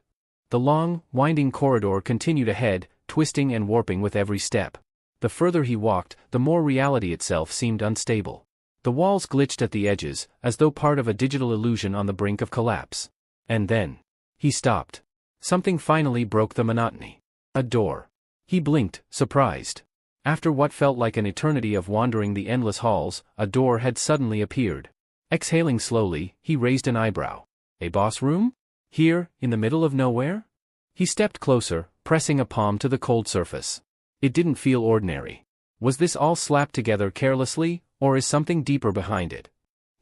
Speaker 1: The long, winding corridor continued ahead, twisting and warping with every step. The further he walked, the more reality itself seemed unstable. The walls glitched at the edges, as though part of a digital illusion on the brink of collapse. And then he stopped. Something finally broke the monotony. A door. He blinked, surprised. After what felt like an eternity of wandering the endless halls, a door had suddenly appeared. Exhaling slowly, he raised an eyebrow. A boss room? Here, in the middle of nowhere? He stepped closer, pressing a palm to the cold surface. It didn't feel ordinary. Was this all slapped together carelessly, or is something deeper behind it?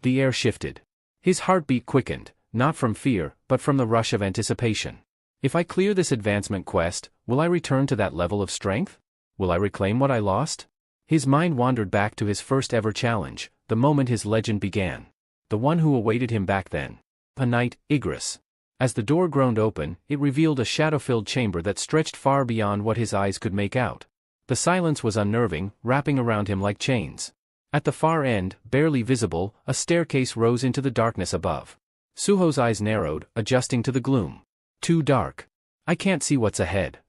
Speaker 1: The air shifted. His heartbeat quickened, not from fear, but from the rush of anticipation. If I clear this advancement quest, will I return to that level of strength? Will I reclaim what I lost? His mind wandered back to his first ever challenge, the moment his legend began. The one who awaited him back then. A knight, Igris. As the door groaned open, it revealed a shadow-filled chamber that stretched far beyond what his eyes could make out. The silence was unnerving, wrapping around him like chains. At the far end, barely visible, a staircase rose into the darkness above. Suho's eyes narrowed, adjusting to the gloom. Too dark. I can't see what's ahead.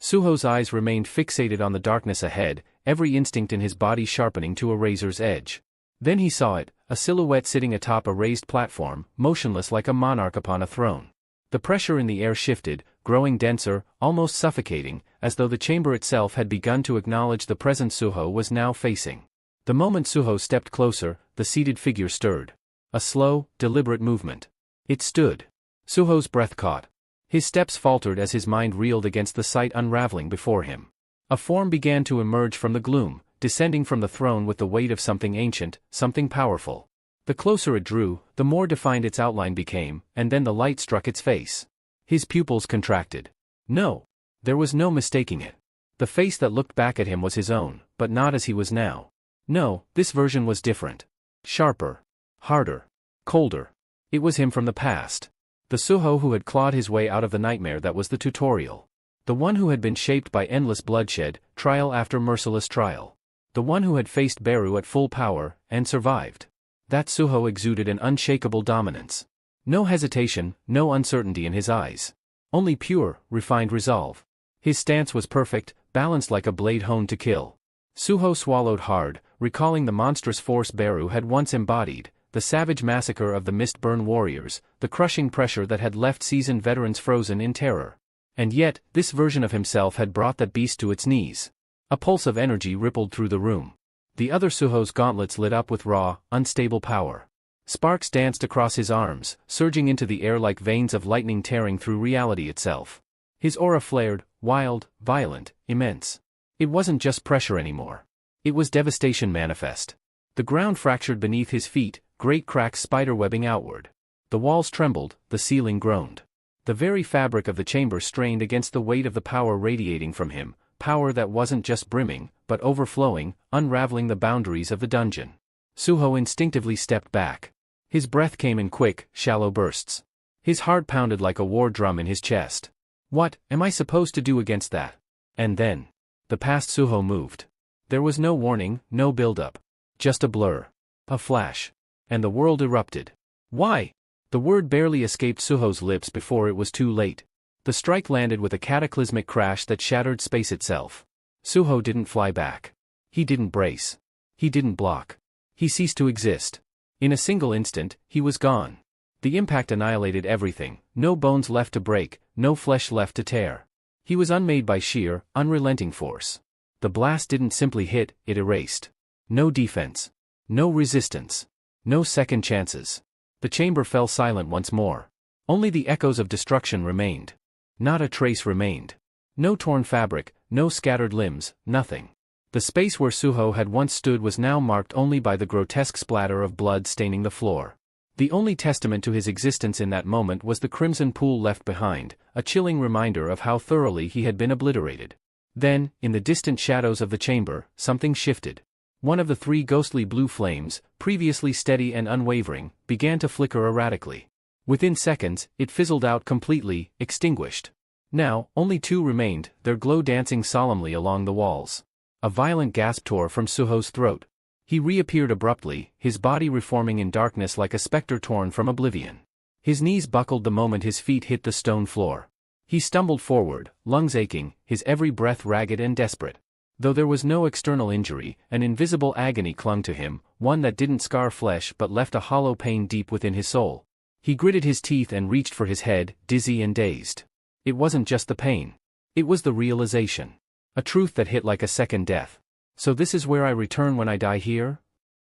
Speaker 1: Suho's eyes remained fixated on the darkness ahead, every instinct in his body sharpening to a razor's edge. Then he saw it, a silhouette sitting atop a raised platform, motionless like a monarch upon a throne. The pressure in the air shifted, growing denser, almost suffocating, as though the chamber itself had begun to acknowledge the presence Suho was now facing. The moment Suho stepped closer, the seated figure stirred. A slow, deliberate movement. It stood. Suho's breath caught. His steps faltered as his mind reeled against the sight unraveling before him. A form began to emerge from the gloom, descending from the throne with the weight of something ancient, something powerful. The closer it drew, the more defined its outline became, and then the light struck its face. His pupils contracted. No. There was no mistaking it. The face that looked back at him was his own, but not as he was now. No, this version was different. Sharper. Harder. Colder. It was him from the past. The Suho who had clawed his way out of the nightmare that was the tutorial. The one who had been shaped by endless bloodshed, trial after merciless trial. The one who had faced Beru at full power, and survived. That Suho exuded an unshakable dominance. No hesitation, no uncertainty in his eyes. Only pure, refined resolve. His stance was perfect, balanced like a blade honed to kill. Suho swallowed hard, recalling the monstrous force Beru had once embodied, the savage massacre of the mist-burn warriors, the crushing pressure that had left seasoned veterans frozen in terror. And yet, this version of himself had brought that beast to its knees. A pulse of energy rippled through the room. The other Suho's gauntlets lit up with raw, unstable power. Sparks danced across his arms, surging into the air like veins of lightning tearing through reality itself. His aura flared, wild, violent, immense. It wasn't just pressure anymore. It was devastation manifest. The ground fractured beneath his feet, great cracks spiderwebbing outward. The walls trembled, the ceiling groaned. The very fabric of the chamber strained against the weight of the power radiating from him, power that wasn't just brimming, but overflowing, unraveling the boundaries of the dungeon. Suho instinctively stepped back. His breath came in quick, shallow bursts. His heart pounded like a war drum in his chest. What am I supposed to do against that? And then, the past Suho moved. There was no warning, no build-up. Just a blur. A flash. And the world erupted. Why? The word barely escaped Suho's lips before it was too late. The strike landed with a cataclysmic crash that shattered space itself. Suho didn't fly back. He didn't brace. He didn't block. He ceased to exist. In a single instant, he was gone. The impact annihilated everything, no bones left to break, no flesh left to tear. He was unmade by sheer, unrelenting force. The blast didn't simply hit, it erased. No defense. No resistance. No second chances. The chamber fell silent once more. Only the echoes of destruction remained. Not a trace remained. No torn fabric, no scattered limbs, nothing. The space where Suho had once stood was now marked only by the grotesque splatter of blood staining the floor. The only testament to his existence in that moment was the crimson pool left behind, a chilling reminder of how thoroughly he had been obliterated. Then, in the distant shadows of the chamber, something shifted. One of the three ghostly blue flames, previously steady and unwavering, began to flicker erratically. Within seconds, it fizzled out completely, extinguished. Now, only 2 remained, their glow dancing solemnly along the walls. A violent gasp tore from Suho's throat. He reappeared abruptly, his body reforming in darkness like a specter torn from oblivion. His knees buckled the moment his feet hit the stone floor. He stumbled forward, lungs aching, his every breath ragged and desperate. Though there was no external injury, an invisible agony clung to him, one that didn't scar flesh but left a hollow pain deep within his soul. He gritted his teeth and reached for his head, dizzy and dazed. It wasn't just the pain. It was the realization. A truth that hit like a second death. So this is where I return when I die here?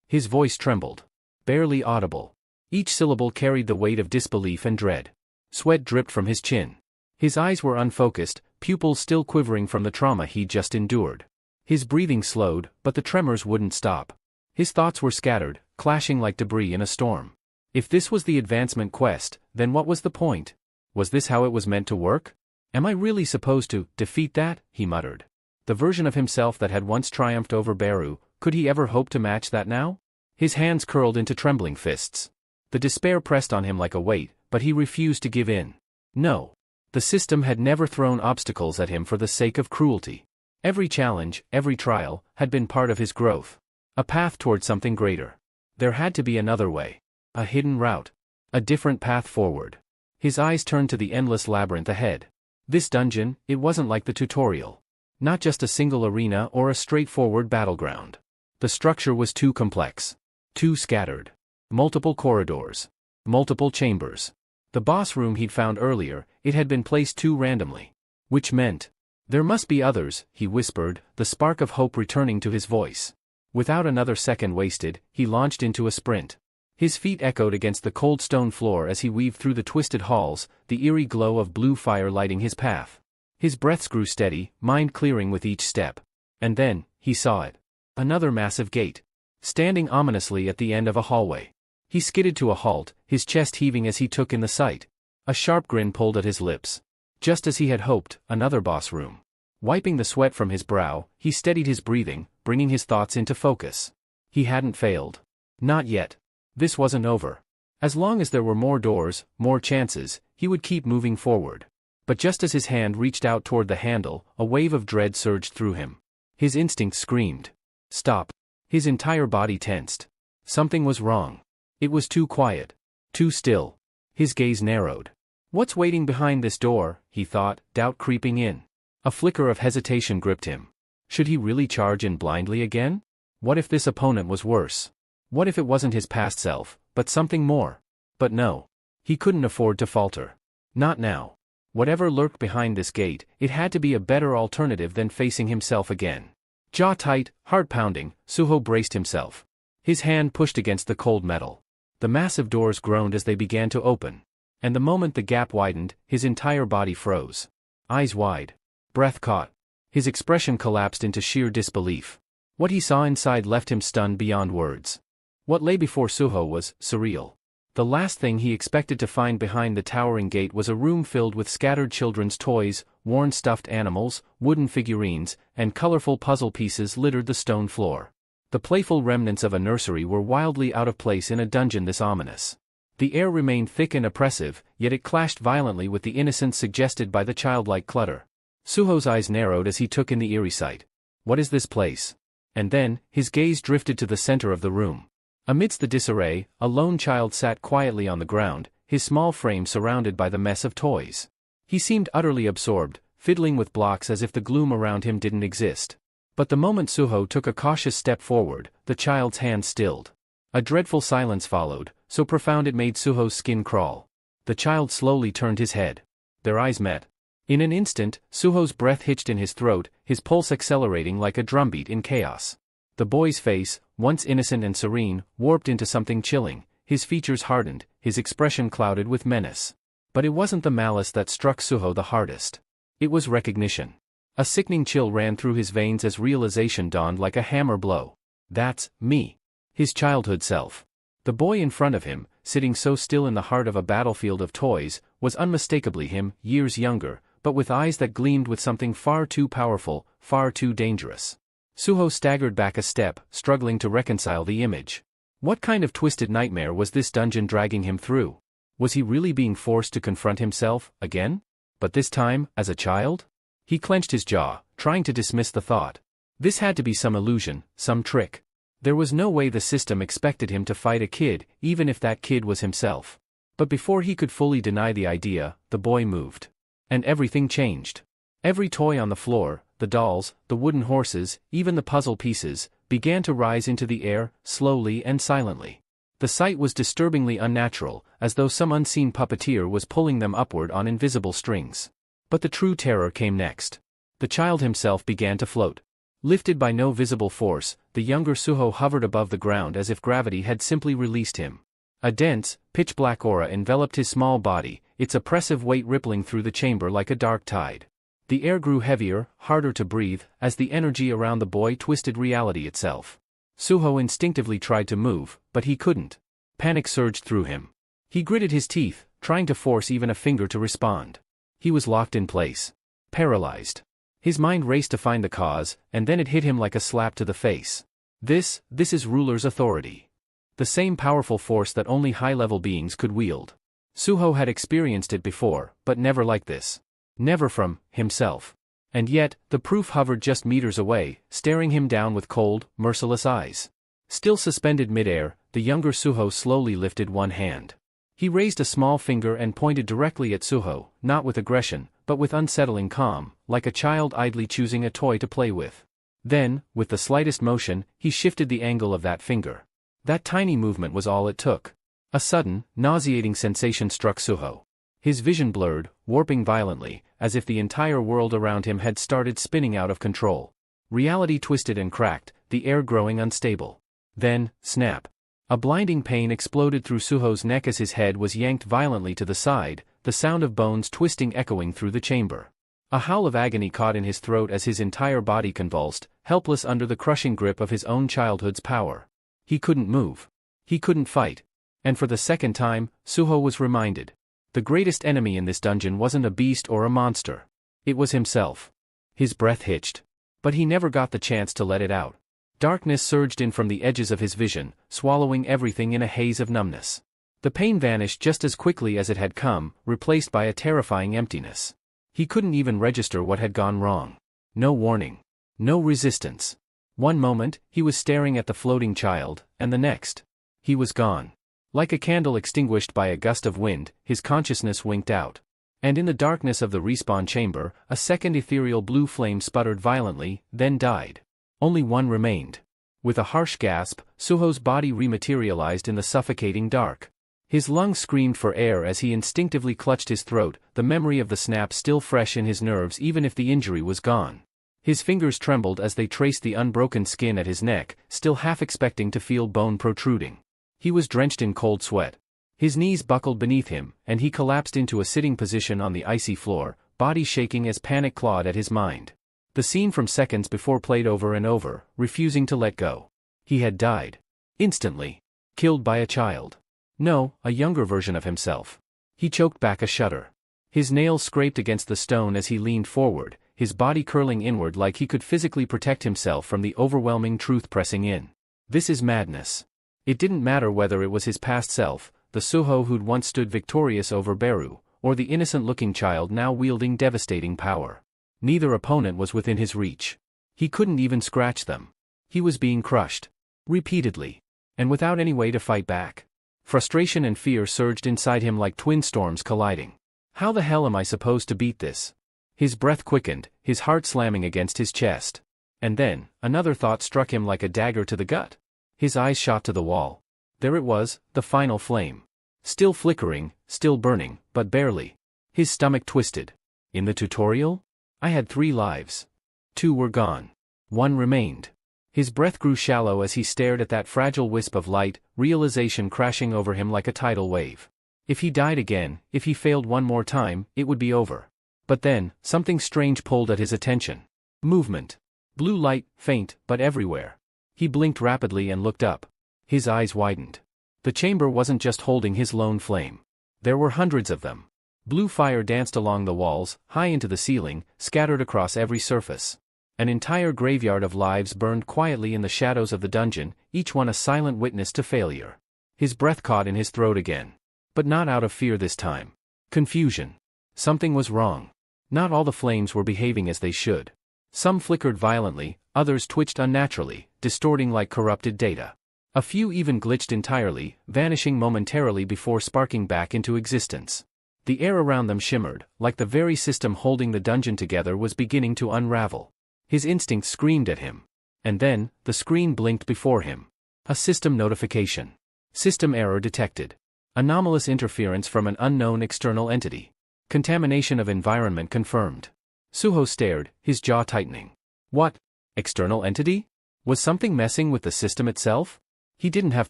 Speaker 1: His voice trembled. Barely audible. Each syllable carried the weight of disbelief and dread. Sweat dripped from his chin. His eyes were unfocused, pupils still quivering from the trauma he'd just endured. His breathing slowed, but the tremors wouldn't stop. His thoughts were scattered, clashing like debris in a storm. If this was the advancement quest, then what was the point? Was this how it was meant to work? Am I really supposed to defeat that? He muttered. The version of himself that had once triumphed over Beru, could he ever hope to match that now? His hands curled into trembling fists. The despair pressed on him like a weight, but he refused to give in. No. The system had never thrown obstacles at him for the sake of cruelty. Every challenge, every trial, had been part of his growth. A path toward something greater. There had to be another way. A hidden route. A different path forward. His eyes turned to the endless labyrinth ahead. This dungeon, it wasn't like the tutorial. Not just a single arena or a straightforward battleground. The structure was too complex. Too scattered. Multiple corridors. Multiple chambers. The boss room he'd found earlier, it had been placed too randomly. Which meant, there must be others, he whispered, the spark of hope returning to his voice. Without another second wasted, he launched into a sprint. His feet echoed against the cold stone floor as he weaved through the twisted halls, the eerie glow of blue fire lighting his path. His breaths grew steady, mind clearing with each step. And then, he saw it. Another massive gate. Standing ominously at the end of a hallway. He skidded to a halt, his chest heaving as he took in the sight. A sharp grin pulled at his lips. Just as he had hoped, another boss room. Wiping the sweat from his brow, he steadied his breathing, bringing his thoughts into focus. He hadn't failed. Not yet. This wasn't over. As long as there were more doors, more chances, he would keep moving forward. But just as his hand reached out toward the handle, a wave of dread surged through him. His instinct screamed. Stop. His entire body tensed. Something was wrong. It was too quiet. Too still. His gaze narrowed. What's waiting behind this door, he thought, doubt creeping in. A flicker of hesitation gripped him. Should he really charge in blindly again? What if this opponent was worse? What if it wasn't his past self, but something more? But no. He couldn't afford to falter. Not now. Whatever lurked behind this gate, it had to be a better alternative than facing himself again. Jaw tight, heart pounding, Suho braced himself. His hand pushed against the cold metal. The massive doors groaned as they began to open. And the moment the gap widened, his entire body froze. Eyes wide. Breath caught. His expression collapsed into sheer disbelief. What he saw inside left him stunned beyond words. What lay before Suho was surreal. The last thing he expected to find behind the towering gate was a room filled with scattered children's toys, worn stuffed animals, wooden figurines, and colorful puzzle pieces littered the stone floor. The playful remnants of a nursery were wildly out of place in a dungeon this ominous. The air remained thick and oppressive, yet it clashed violently with the innocence suggested by the childlike clutter. Suho's eyes narrowed as he took in the eerie sight. What is this place? And then, his gaze drifted to the center of the room. Amidst the disarray, a lone child sat quietly on the ground, his small frame surrounded by the mess of toys. He seemed utterly absorbed, fiddling with blocks as if the gloom around him didn't exist. But the moment Suho took a cautious step forward, the child's hand stilled. A dreadful silence followed, so profound it made Suho's skin crawl. The child slowly turned his head. Their eyes met. In an instant, Suho's breath hitched in his throat, his pulse accelerating like a drumbeat in chaos. The boy's face, once innocent and serene, warped into something chilling, his features hardened, his expression clouded with menace. But it wasn't the malice that struck Suho the hardest. It was recognition. A sickening chill ran through his veins as realization dawned like a hammer blow. That's me. His childhood self. The boy in front of him, sitting so still in the heart of a battlefield of toys, was unmistakably him, years younger, but with eyes that gleamed with something far too powerful, far too dangerous. Suho staggered back a step, struggling to reconcile the image. What kind of twisted nightmare was this dungeon dragging him through? Was he really being forced to confront himself, again? But this time, as a child? He clenched his jaw, trying to dismiss the thought. This had to be some illusion, some trick. There was no way the system expected him to fight a kid, even if that kid was himself. But before he could fully deny the idea, the boy moved. And everything changed. Every toy on the floor, the dolls, the wooden horses, even the puzzle pieces, began to rise into the air, slowly and silently. The sight was disturbingly unnatural, as though some unseen puppeteer was pulling them upward on invisible strings. But the true terror came next. The child himself began to float. Lifted by no visible force, the younger Suho hovered above the ground as if gravity had simply released him. A dense, pitch-black aura enveloped his small body, its oppressive weight rippling through the chamber like a dark tide. The air grew heavier, harder to breathe, as the energy around the boy twisted reality itself. Suho instinctively tried to move, but he couldn't. Panic surged through him. He gritted his teeth, trying to force even a finger to respond. He was locked in place. Paralyzed. His mind raced to find the cause, and then it hit him like a slap to the face. This is ruler's authority. The same powerful force that only high-level beings could wield. Suho had experienced it before, but never like this. Never from himself. And yet, the proof hovered just meters away, staring him down with cold, merciless eyes. Still suspended midair, the younger Suho slowly lifted one hand. He raised a small finger and pointed directly at Suho, not with aggression, but with unsettling calm, like a child idly choosing a toy to play with. Then, with the slightest motion, he shifted the angle of that finger. That tiny movement was all it took. A sudden, nauseating sensation struck Suho. His vision blurred, warping violently, as if the entire world around him had started spinning out of control. Reality twisted and cracked, the air growing unstable. Then, snap. A blinding pain exploded through Suho's neck as his head was yanked violently to the side, the sound of bones twisting echoing through the chamber. A howl of agony caught in his throat as his entire body convulsed, helpless under the crushing grip of his own childhood's power. He couldn't move. He couldn't fight. And for the second time, Suho was reminded. The greatest enemy in this dungeon wasn't a beast or a monster. It was himself. His breath hitched. But he never got the chance to let it out. Darkness surged in from the edges of his vision, swallowing everything in a haze of numbness. The pain vanished just as quickly as it had come, replaced by a terrifying emptiness. He couldn't even register what had gone wrong. No warning. No resistance. One moment, he was staring at the floating child, and the next, he was gone. Like a candle extinguished by a gust of wind, his consciousness winked out. And in the darkness of the respawn chamber, a second ethereal blue flame sputtered violently, then died. Only one remained. With a harsh gasp, Suho's body rematerialized in the suffocating dark. His lungs screamed for air as he instinctively clutched his throat, the memory of the snap still fresh in his nerves even if the injury was gone. His fingers trembled as they traced the unbroken skin at his neck, still half expecting to feel bone protruding. He was drenched in cold sweat. His knees buckled beneath him, and he collapsed into a sitting position on the icy floor, body shaking as panic clawed at his mind. The scene from seconds before played over and over, refusing to let go. He had died. Instantly. Killed by a child. No, a younger version of himself. He choked back a shudder. His nails scraped against the stone as he leaned forward, his body curling inward like he could physically protect himself from the overwhelming truth pressing in. This is madness. It didn't matter whether it was his past self, the Suho who'd once stood victorious over Beru, or the innocent-looking child now wielding devastating power. Neither opponent was within his reach. He couldn't even scratch them. He was being crushed. Repeatedly. And without any way to fight back. Frustration and fear surged inside him like twin storms colliding. How the hell am I supposed to beat this? His breath quickened, his heart slamming against his chest. And then, another thought struck him like a dagger to the gut. His eyes shot to the wall. There it was, the final flame. Still flickering, still burning, but barely. His stomach twisted. In the tutorial? I had 3 lives. 2 were gone. 1 remained. His breath grew shallow as he stared at that fragile wisp of light, realization crashing over him like a tidal wave. If he died again, if he failed one more time, it would be over. But then, something strange pulled at his attention. Movement. Blue light, faint, but everywhere. He blinked rapidly and looked up. His eyes widened. The chamber wasn't just holding his lone flame. There were hundreds of them. Blue fire danced along the walls, high into the ceiling, scattered across every surface. An entire graveyard of lives burned quietly in the shadows of the dungeon, each one a silent witness to failure. His breath caught in his throat again. But not out of fear this time. Confusion. Something was wrong. Not all the flames were behaving as they should. Some flickered violently, others twitched unnaturally, distorting like corrupted data. A few even glitched entirely, vanishing momentarily before sparking back into existence. The air around them shimmered, like the very system holding the dungeon together was beginning to unravel. His instinct screamed at him. And then, the screen blinked before him. A system notification. System error detected. Anomalous interference from an unknown external entity. Contamination of environment confirmed. Suho stared, his jaw tightening. What? External entity? Was something messing with the system itself? He didn't have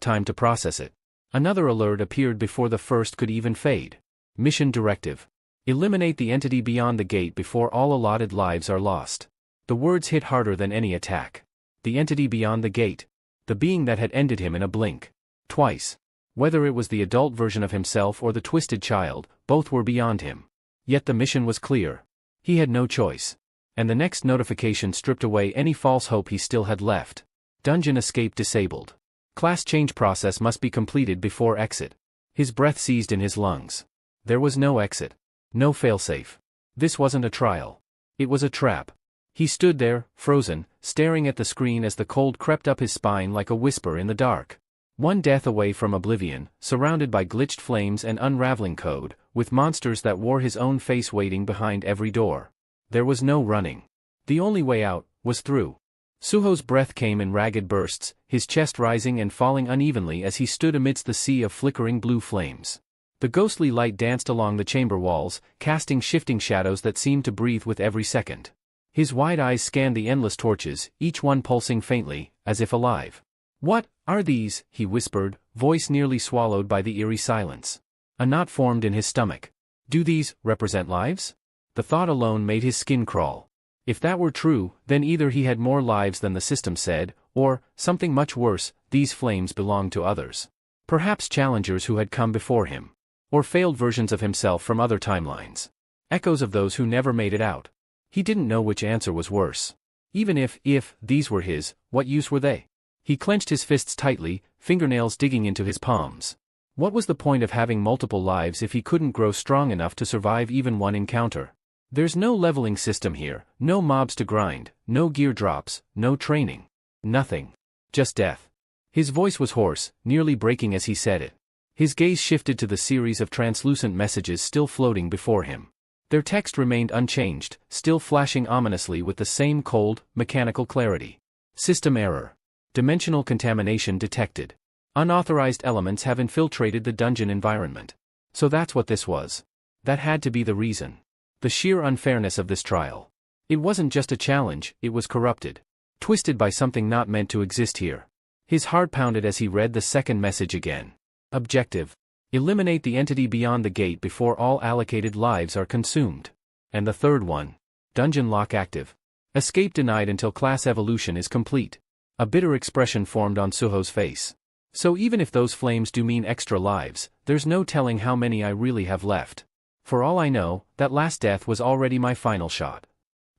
Speaker 1: time to process it. Another alert appeared before the first could even fade. Mission directive. Eliminate the entity beyond the gate before all allotted lives are lost. The words hit harder than any attack. The entity beyond the gate. The being that had ended him in a blink. Twice. Whether it was the adult version of himself or the twisted child, both were beyond him. Yet the mission was clear. He had no choice. And the next notification stripped away any false hope he still had left. Dungeon escape disabled. Class change process must be completed before exit. His breath seized in his lungs. There was no exit. No failsafe. This wasn't a trial. It was a trap. He stood there, frozen, staring at the screen as the cold crept up his spine like a whisper in the dark. One death away from oblivion, surrounded by glitched flames and unraveling code, with monsters that wore his own face waiting behind every door. There was no running. The only way out was through. Suho's breath came in ragged bursts, his chest rising and falling unevenly as he stood amidst the sea of flickering blue flames. The ghostly light danced along the chamber walls, casting shifting shadows that seemed to breathe with every second. His wide eyes scanned the endless torches, each one pulsing faintly, as if alive. "What are these?" he whispered, voice nearly swallowed by the eerie silence. A knot formed in his stomach. Do these represent lives? The thought alone made his skin crawl. If that were true, then either he had more lives than the system said, or, something much worse, these flames belonged to others. Perhaps challengers who had come before him. Or failed versions of himself from other timelines. Echoes of those who never made it out. He didn't know which answer was worse. Even if these were his, what use were they? He clenched his fists tightly, fingernails digging into his palms. What was the point of having multiple lives if he couldn't grow strong enough to survive even one encounter? There's no leveling system here, no mobs to grind, no gear drops, no training. Nothing. Just death. His voice was hoarse, nearly breaking as he said it. His gaze shifted to the series of translucent messages still floating before him. Their text remained unchanged, still flashing ominously with the same cold, mechanical clarity. System error. Dimensional contamination detected. Unauthorized elements have infiltrated the dungeon environment. So that's what this was. That had to be the reason. The sheer unfairness of this trial. It wasn't just a challenge, it was corrupted. Twisted by something not meant to exist here. His heart pounded as he read the second message again. Objective. Eliminate the entity beyond the gate before all allocated lives are consumed. And the third one. Dungeon lock active. Escape denied until class evolution is complete. A bitter expression formed on Suho's face. So even if those flames do mean extra lives, there's no telling how many I really have left. For all I know, that last death was already my final shot.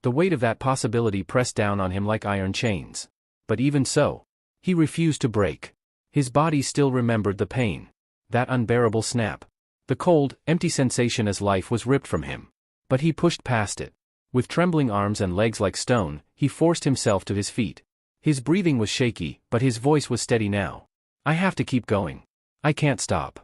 Speaker 1: The weight of that possibility pressed down on him like iron chains. But even so, he refused to break. His body still remembered the pain. That unbearable snap. The cold, empty sensation as life was ripped from him. But he pushed past it. With trembling arms and legs like stone, he forced himself to his feet. His breathing was shaky, but his voice was steady now. I have to keep going. I can't stop.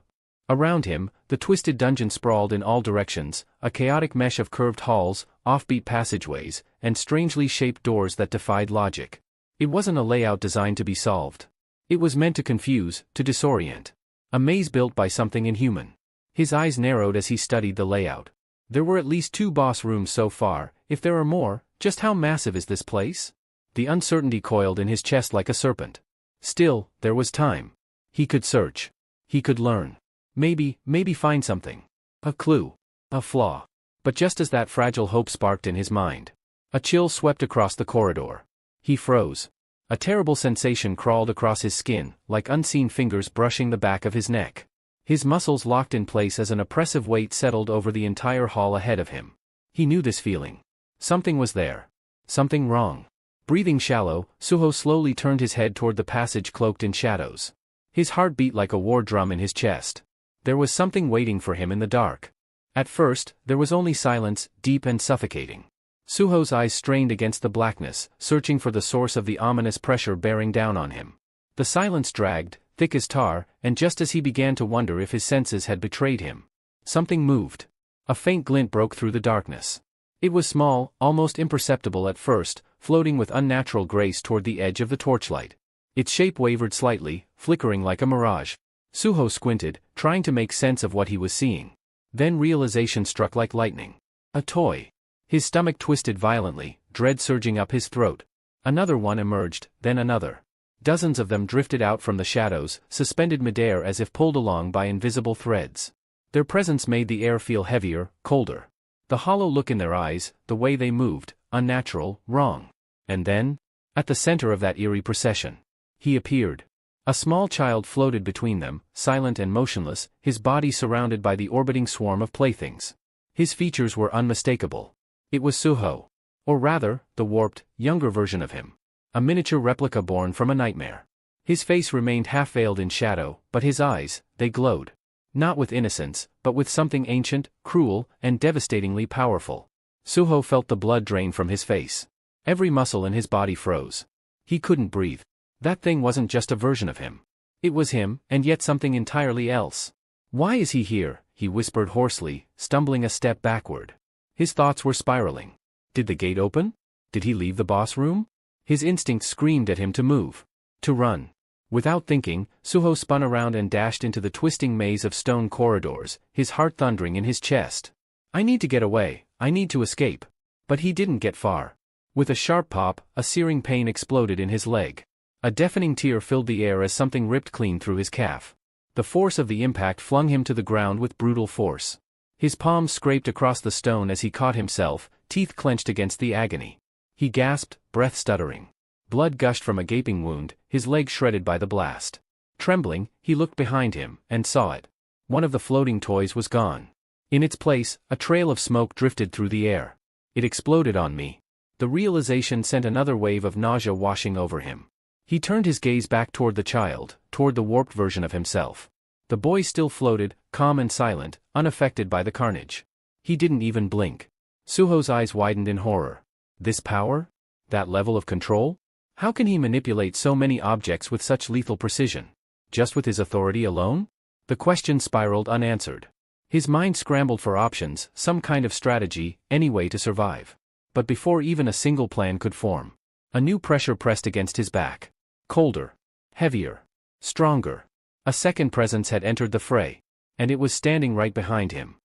Speaker 1: Around him, the twisted dungeon sprawled in all directions, a chaotic mesh of curved halls, offbeat passageways, and strangely shaped doors that defied logic. It wasn't a layout designed to be solved. It was meant to confuse, to disorient. A maze built by something inhuman. His eyes narrowed as he studied the layout. There were at least 2 boss rooms so far. If there are more, just how massive is this place? The uncertainty coiled in his chest like a serpent. Still, there was time. He could search. He could learn. Maybe find something. A clue. A flaw. But just as that fragile hope sparked in his mind, a chill swept across the corridor. He froze. A terrible sensation crawled across his skin, like unseen fingers brushing the back of his neck. His muscles locked in place as an oppressive weight settled over the entire hall ahead of him. He knew this feeling. Something was there. Something wrong. Breathing shallow, Suho slowly turned his head toward the passage cloaked in shadows. His heart beat like a war drum in his chest. There was something waiting for him in the dark. At first, there was only silence, deep and suffocating. Suho's eyes strained against the blackness, searching for the source of the ominous pressure bearing down on him. The silence dragged, thick as tar, and just as he began to wonder if his senses had betrayed him, something moved. A faint glint broke through the darkness. It was small, almost imperceptible at first, floating with unnatural grace toward the edge of the torchlight. Its shape wavered slightly, flickering like a mirage. Suho squinted, trying to make sense of what he was seeing. Then realization struck like lightning. A toy. His stomach twisted violently, dread surging up his throat. Another one emerged, then another. Dozens of them drifted out from the shadows, suspended midair as if pulled along by invisible threads. Their presence made the air feel heavier, colder. The hollow look in their eyes, the way they moved, unnatural, wrong. And then, at the center of that eerie procession, he appeared. A small child floated between them, silent and motionless, his body surrounded by the orbiting swarm of playthings. His features were unmistakable. It was Suho. Or rather, the warped, younger version of him. A miniature replica born from a nightmare. His face remained half-veiled in shadow, but his eyes, they glowed. Not with innocence, but with something ancient, cruel, and devastatingly powerful. Suho felt the blood drain from his face. Every muscle in his body froze. He couldn't breathe. That thing wasn't just a version of him. It was him, and yet something entirely else. "Why is he here?" he whispered hoarsely, stumbling a step backward. His thoughts were spiraling. Did the gate open? Did he leave the boss room? His instinct screamed at him to move. To run. Without thinking, Suho spun around and dashed into the twisting maze of stone corridors, his heart thundering in his chest. "I need to get away, I need to escape." But he didn't get far. With a sharp pop, a searing pain exploded in his leg. A deafening tear filled the air as something ripped clean through his calf. The force of the impact flung him to the ground with brutal force. His palms scraped across the stone as he caught himself, teeth clenched against the agony. He gasped, breath stuttering. Blood gushed from a gaping wound, his leg shredded by the blast. Trembling, he looked behind him, and saw it. One of the floating toys was gone. In its place, a trail of smoke drifted through the air. It exploded on me. The realization sent another wave of nausea washing over him. He turned his gaze back toward the child, toward the warped version of himself. The boy still floated, calm and silent, unaffected by the carnage. He didn't even blink. Suho's eyes widened in horror. This power? That level of control? How can he manipulate so many objects with such lethal precision? Just with his authority alone? The question spiraled unanswered. His mind scrambled for options, some kind of strategy, any way to survive. But before even a single plan could form, a new pressure pressed against his back. Colder. Heavier. Stronger. A second presence had entered the fray. And it was standing right behind him.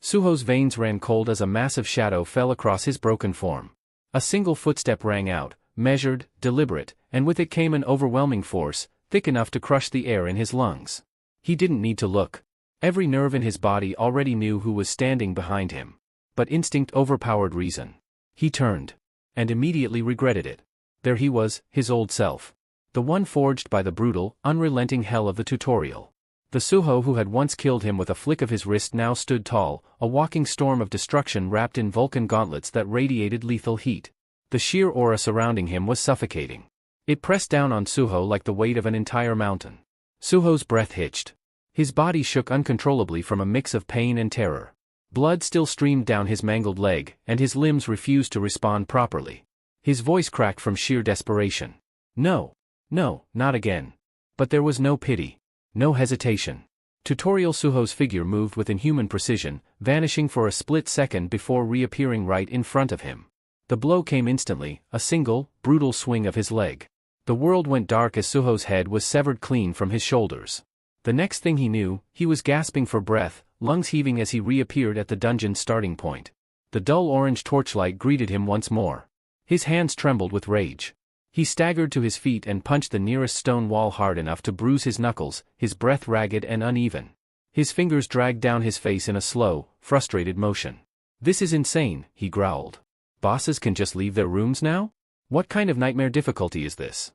Speaker 1: Suho's veins ran cold as a massive shadow fell across his broken form. A single footstep rang out, measured, deliberate, and with it came an overwhelming force, thick enough to crush the air in his lungs. He didn't need to look. Every nerve in his body already knew who was standing behind him. But instinct overpowered reason. He turned. And immediately regretted it. There he was, his old self. The one forged by the brutal, unrelenting hell of the tutorial. The Suho who had once killed him with a flick of his wrist now stood tall, a walking storm of destruction wrapped in Vulcan gauntlets that radiated lethal heat. The sheer aura surrounding him was suffocating. It pressed down on Suho like the weight of an entire mountain. Suho's breath hitched. His body shook uncontrollably from a mix of pain and terror. Blood still streamed down his mangled leg, and his limbs refused to respond properly. His voice cracked from sheer desperation. No. No, not again. But there was no pity. No hesitation. Tutorial Suho's figure moved with inhuman precision, vanishing for a split second before reappearing right in front of him. The blow came instantly, a single, brutal swing of his leg. The world went dark as Suho's head was severed clean from his shoulders. The next thing he knew, he was gasping for breath, lungs heaving as he reappeared at the dungeon's starting point. The dull orange torchlight greeted him once more. His hands trembled with rage. He staggered to his feet and punched the nearest stone wall hard enough to bruise his knuckles, his breath ragged and uneven. His fingers dragged down his face in a slow, frustrated motion. "This is insane," he growled. "Bosses can just leave their rooms now? What kind of nightmare difficulty is this?"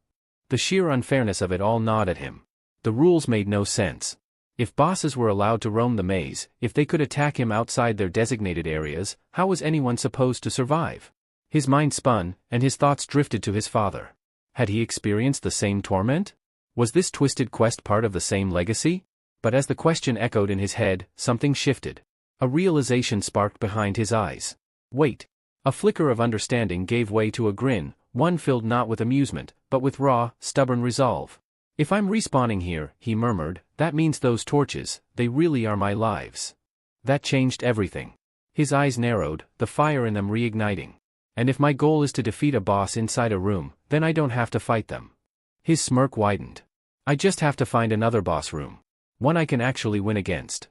Speaker 1: The sheer unfairness of it all gnawed at him. The rules made no sense. If bosses were allowed to roam the maze, if they could attack him outside their designated areas, how was anyone supposed to survive? His mind spun, and his thoughts drifted to his father. Had he experienced the same torment? Was this twisted quest part of the same legacy? But as the question echoed in his head, something shifted. A realization sparked behind his eyes. Wait. A flicker of understanding gave way to a grin, one filled not with amusement, but with raw, stubborn resolve. If I'm respawning here, he murmured, that means those torches, they really are my lives. That changed everything. His eyes narrowed, the fire in them reigniting. And if my goal is to defeat a boss inside a room, then I don't have to fight them. His smirk widened. I just have to find another boss room. One I can actually win against.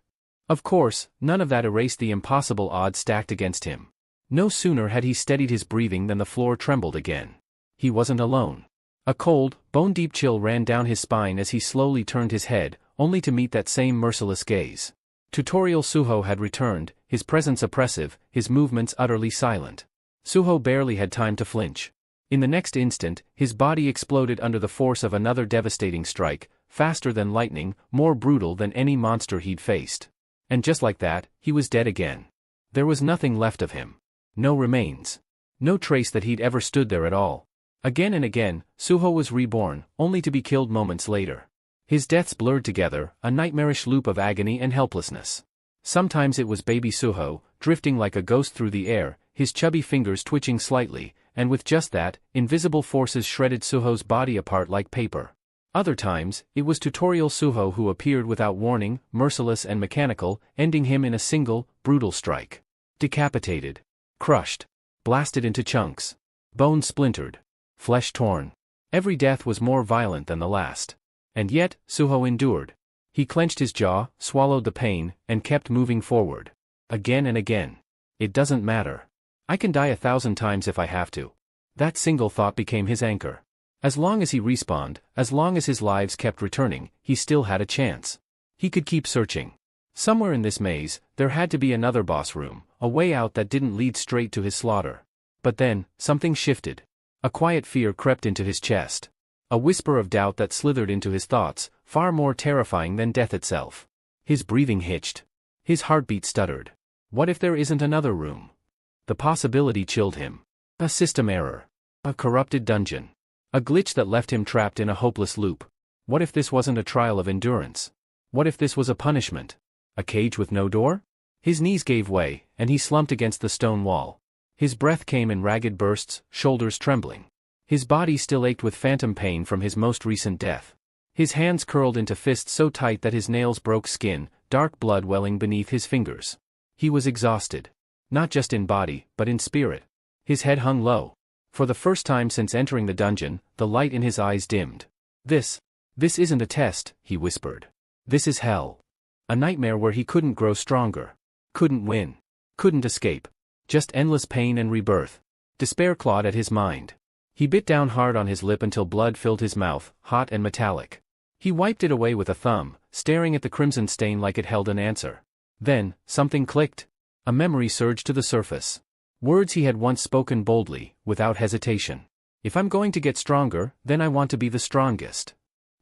Speaker 1: Of course, none of that erased the impossible odds stacked against him. No sooner had he steadied his breathing than the floor trembled again. He wasn't alone. A cold, bone-deep chill ran down his spine as he slowly turned his head, only to meet that same merciless gaze. Tutorial Suho had returned, his presence oppressive, his movements utterly silent. Suho barely had time to flinch. In the next instant, his body exploded under the force of another devastating strike, faster than lightning, more brutal than any monster he'd faced. And just like that, he was dead again. There was nothing left of him. No remains. No trace that he'd ever stood there at all. Again and again, Suho was reborn, only to be killed moments later. His deaths blurred together, a nightmarish loop of agony and helplessness. Sometimes it was baby Suho, drifting like a ghost through the air, his chubby fingers twitching slightly, and with just that, invisible forces shredded Suho's body apart like paper. Other times, it was Tutorial Suho who appeared without warning, merciless and mechanical, ending him in a single, brutal strike. Decapitated. Crushed. Blasted into chunks. Bone splintered. Flesh torn. Every death was more violent than the last. And yet, Suho endured. He clenched his jaw, swallowed the pain, and kept moving forward. Again and again. It doesn't matter. I can die 1,000 times if I have to. That single thought became his anchor. As long as he respawned, as long as his lives kept returning, he still had a chance. He could keep searching. Somewhere in this maze, there had to be another boss room, a way out that didn't lead straight to his slaughter. But then, something shifted. A quiet fear crept into his chest. A whisper of doubt that slithered into his thoughts, far more terrifying than death itself. His breathing hitched. His heartbeat stuttered. What if there isn't another room? The possibility chilled him. A system error. A corrupted dungeon. A glitch that left him trapped in a hopeless loop. What if this wasn't a trial of endurance? What if this was a punishment? A cage with no door? His knees gave way, and he slumped against the stone wall. His breath came in ragged bursts, shoulders trembling. His body still ached with phantom pain from his most recent death. His hands curled into fists so tight that his nails broke skin, dark blood welling beneath his fingers. He was exhausted. Not just in body, but in spirit. His head hung low. For the first time since entering the dungeon, the light in his eyes dimmed. This isn't a test, he whispered. This is hell. A nightmare where he couldn't grow stronger. Couldn't win. Couldn't escape. Just endless pain and rebirth. Despair clawed at his mind. He bit down hard on his lip until blood filled his mouth, hot and metallic. He wiped it away with a thumb, staring at the crimson stain like it held an answer. Then, something clicked. A memory surged to the surface. Words he had once spoken boldly, without hesitation. If I'm going to get stronger, then I want to be the strongest.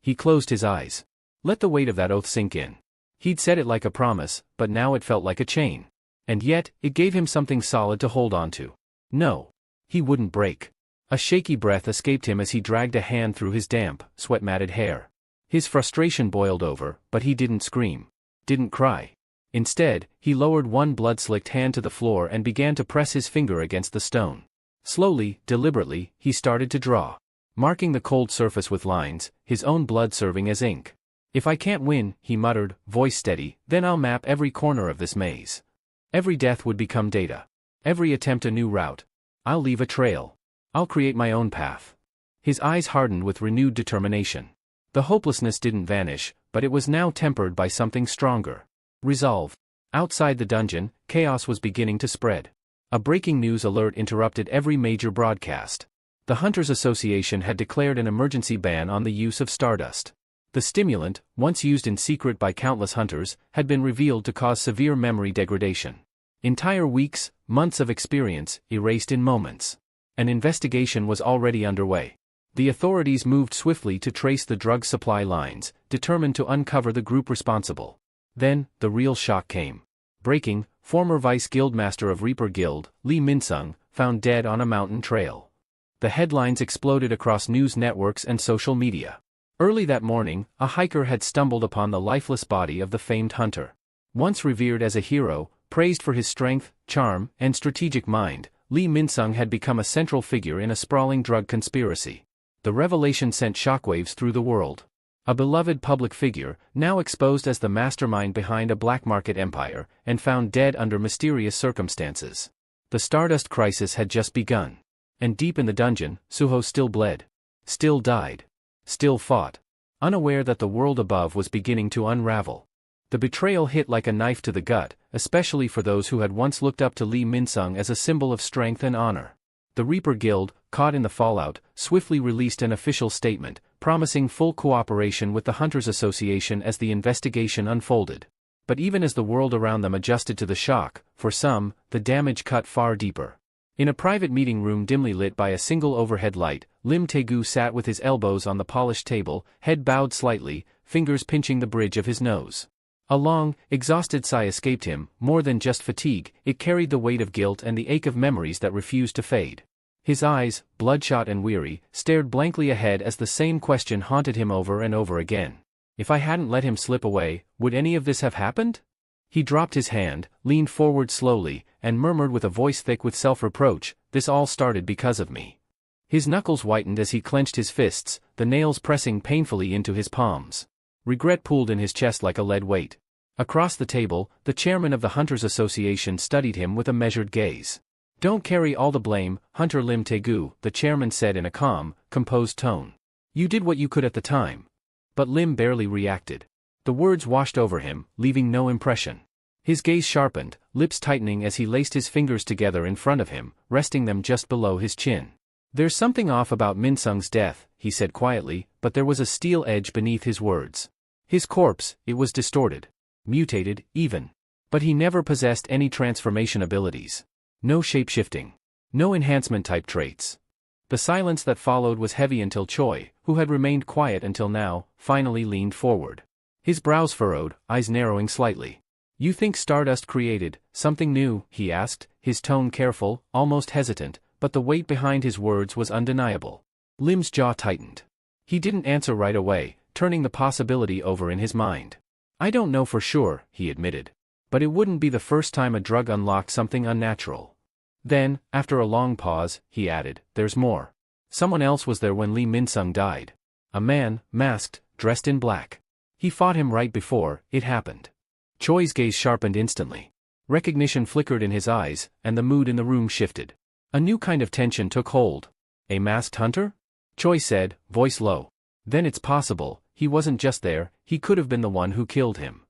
Speaker 1: He closed his eyes. Let the weight of that oath sink in. He'd said it like a promise, but now it felt like a chain. And yet, it gave him something solid to hold on to. No. He wouldn't break. A shaky breath escaped him as he dragged a hand through his damp, sweat-matted hair. His frustration boiled over, but he didn't scream. Didn't cry. Instead, he lowered one blood-slicked hand to the floor and began to press his finger against the stone. Slowly, deliberately, he started to draw. Marking the cold surface with lines, his own blood serving as ink. If I can't win, he muttered, voice steady, then I'll map every corner of this maze. Every death would become data. Every attempt a new route. I'll leave a trail. I'll create my own path. His eyes hardened with renewed determination. The hopelessness didn't vanish, but it was now tempered by something stronger. Resolve. Outside the dungeon, chaos was beginning to spread. A breaking news alert interrupted every major broadcast. The Hunters Association had declared an emergency ban on the use of stardust. The stimulant, once used in secret by countless hunters, had been revealed to cause severe memory degradation. Entire weeks, months of experience, erased in moments. An investigation was already underway. The authorities moved swiftly to trace the drug supply lines, determined to uncover the group responsible. Then, the real shock came. Breaking, former Vice Guildmaster of Reaper Guild, Lee Minsung, found dead on a mountain trail. The headlines exploded across news networks and social media. Early that morning, a hiker had stumbled upon the lifeless body of the famed hunter. Once revered as a hero, Praised for his strength, charm, and strategic mind, Lee Min-sung had become a central figure in a sprawling drug conspiracy. The revelation sent shockwaves through the world. A beloved public figure, now exposed as the mastermind behind a black market empire, and found dead under mysterious circumstances. The Stardust crisis had just begun. And deep in the dungeon, Suho still bled. Still died. Still fought. Unaware that the world above was beginning to unravel. The betrayal hit like a knife to the gut, especially for those who had once looked up to Lee Min-sung as a symbol of strength and honor. The Reaper Guild, caught in the fallout, swiftly released an official statement, promising full cooperation with the Hunters Association as the investigation unfolded. But even as the world around them adjusted to the shock, for some, the damage cut far deeper. In a private meeting room dimly lit by a single overhead light, Lim Tae-gu sat with his elbows on the polished table, head bowed slightly, fingers pinching the bridge of his nose. A long, exhausted sigh escaped him. More than just fatigue, it carried the weight of guilt and the ache of memories that refused to fade. His eyes, bloodshot and weary, stared blankly ahead as the same question haunted him over and over again. If I hadn't let him slip away, would any of this have happened? He dropped his hand, leaned forward slowly, and murmured with a voice thick with self-reproach, "This all started because of me." His knuckles whitened as he clenched his fists, the nails pressing painfully into his palms. Regret pooled in his chest like a lead weight. Across the table, the chairman of the Hunters Association studied him with a measured gaze. "Don't carry all the blame, Hunter Lim Tae-gu," the chairman said in a calm, composed tone. "You did what you could at the time." But Lim barely reacted. The words washed over him, leaving no impression. His gaze sharpened, lips tightening as he laced his fingers together in front of him, resting them just below his chin. "There's something off about Min-sung's death," he said quietly, but there was a steel edge beneath his words. His corpse, it was distorted. Mutated, even. But he never possessed any transformation abilities. No shape-shifting. No enhancement-type traits. The silence that followed was heavy until Choi, who had remained quiet until now, finally leaned forward. His brows furrowed, eyes narrowing slightly. "You think Stardust created something new?" he asked, his tone careful, almost hesitant, but the weight behind his words was undeniable. Lim's jaw tightened. He didn't answer right away, turning the possibility over in his mind. "I don't know for sure," he admitted. "But it wouldn't be the first time a drug unlocked something unnatural." Then, after a long pause, he added, "There's more. Someone else was there when Lee Min-sung died. A man, masked, dressed in black. He fought him right before it happened." Choi's gaze sharpened instantly. Recognition flickered in his eyes, and the mood in the room shifted. A new kind of tension took hold. "A masked hunter?" Choi said, voice low. "Then it's possible, he wasn't just there, he could have been the one who killed him."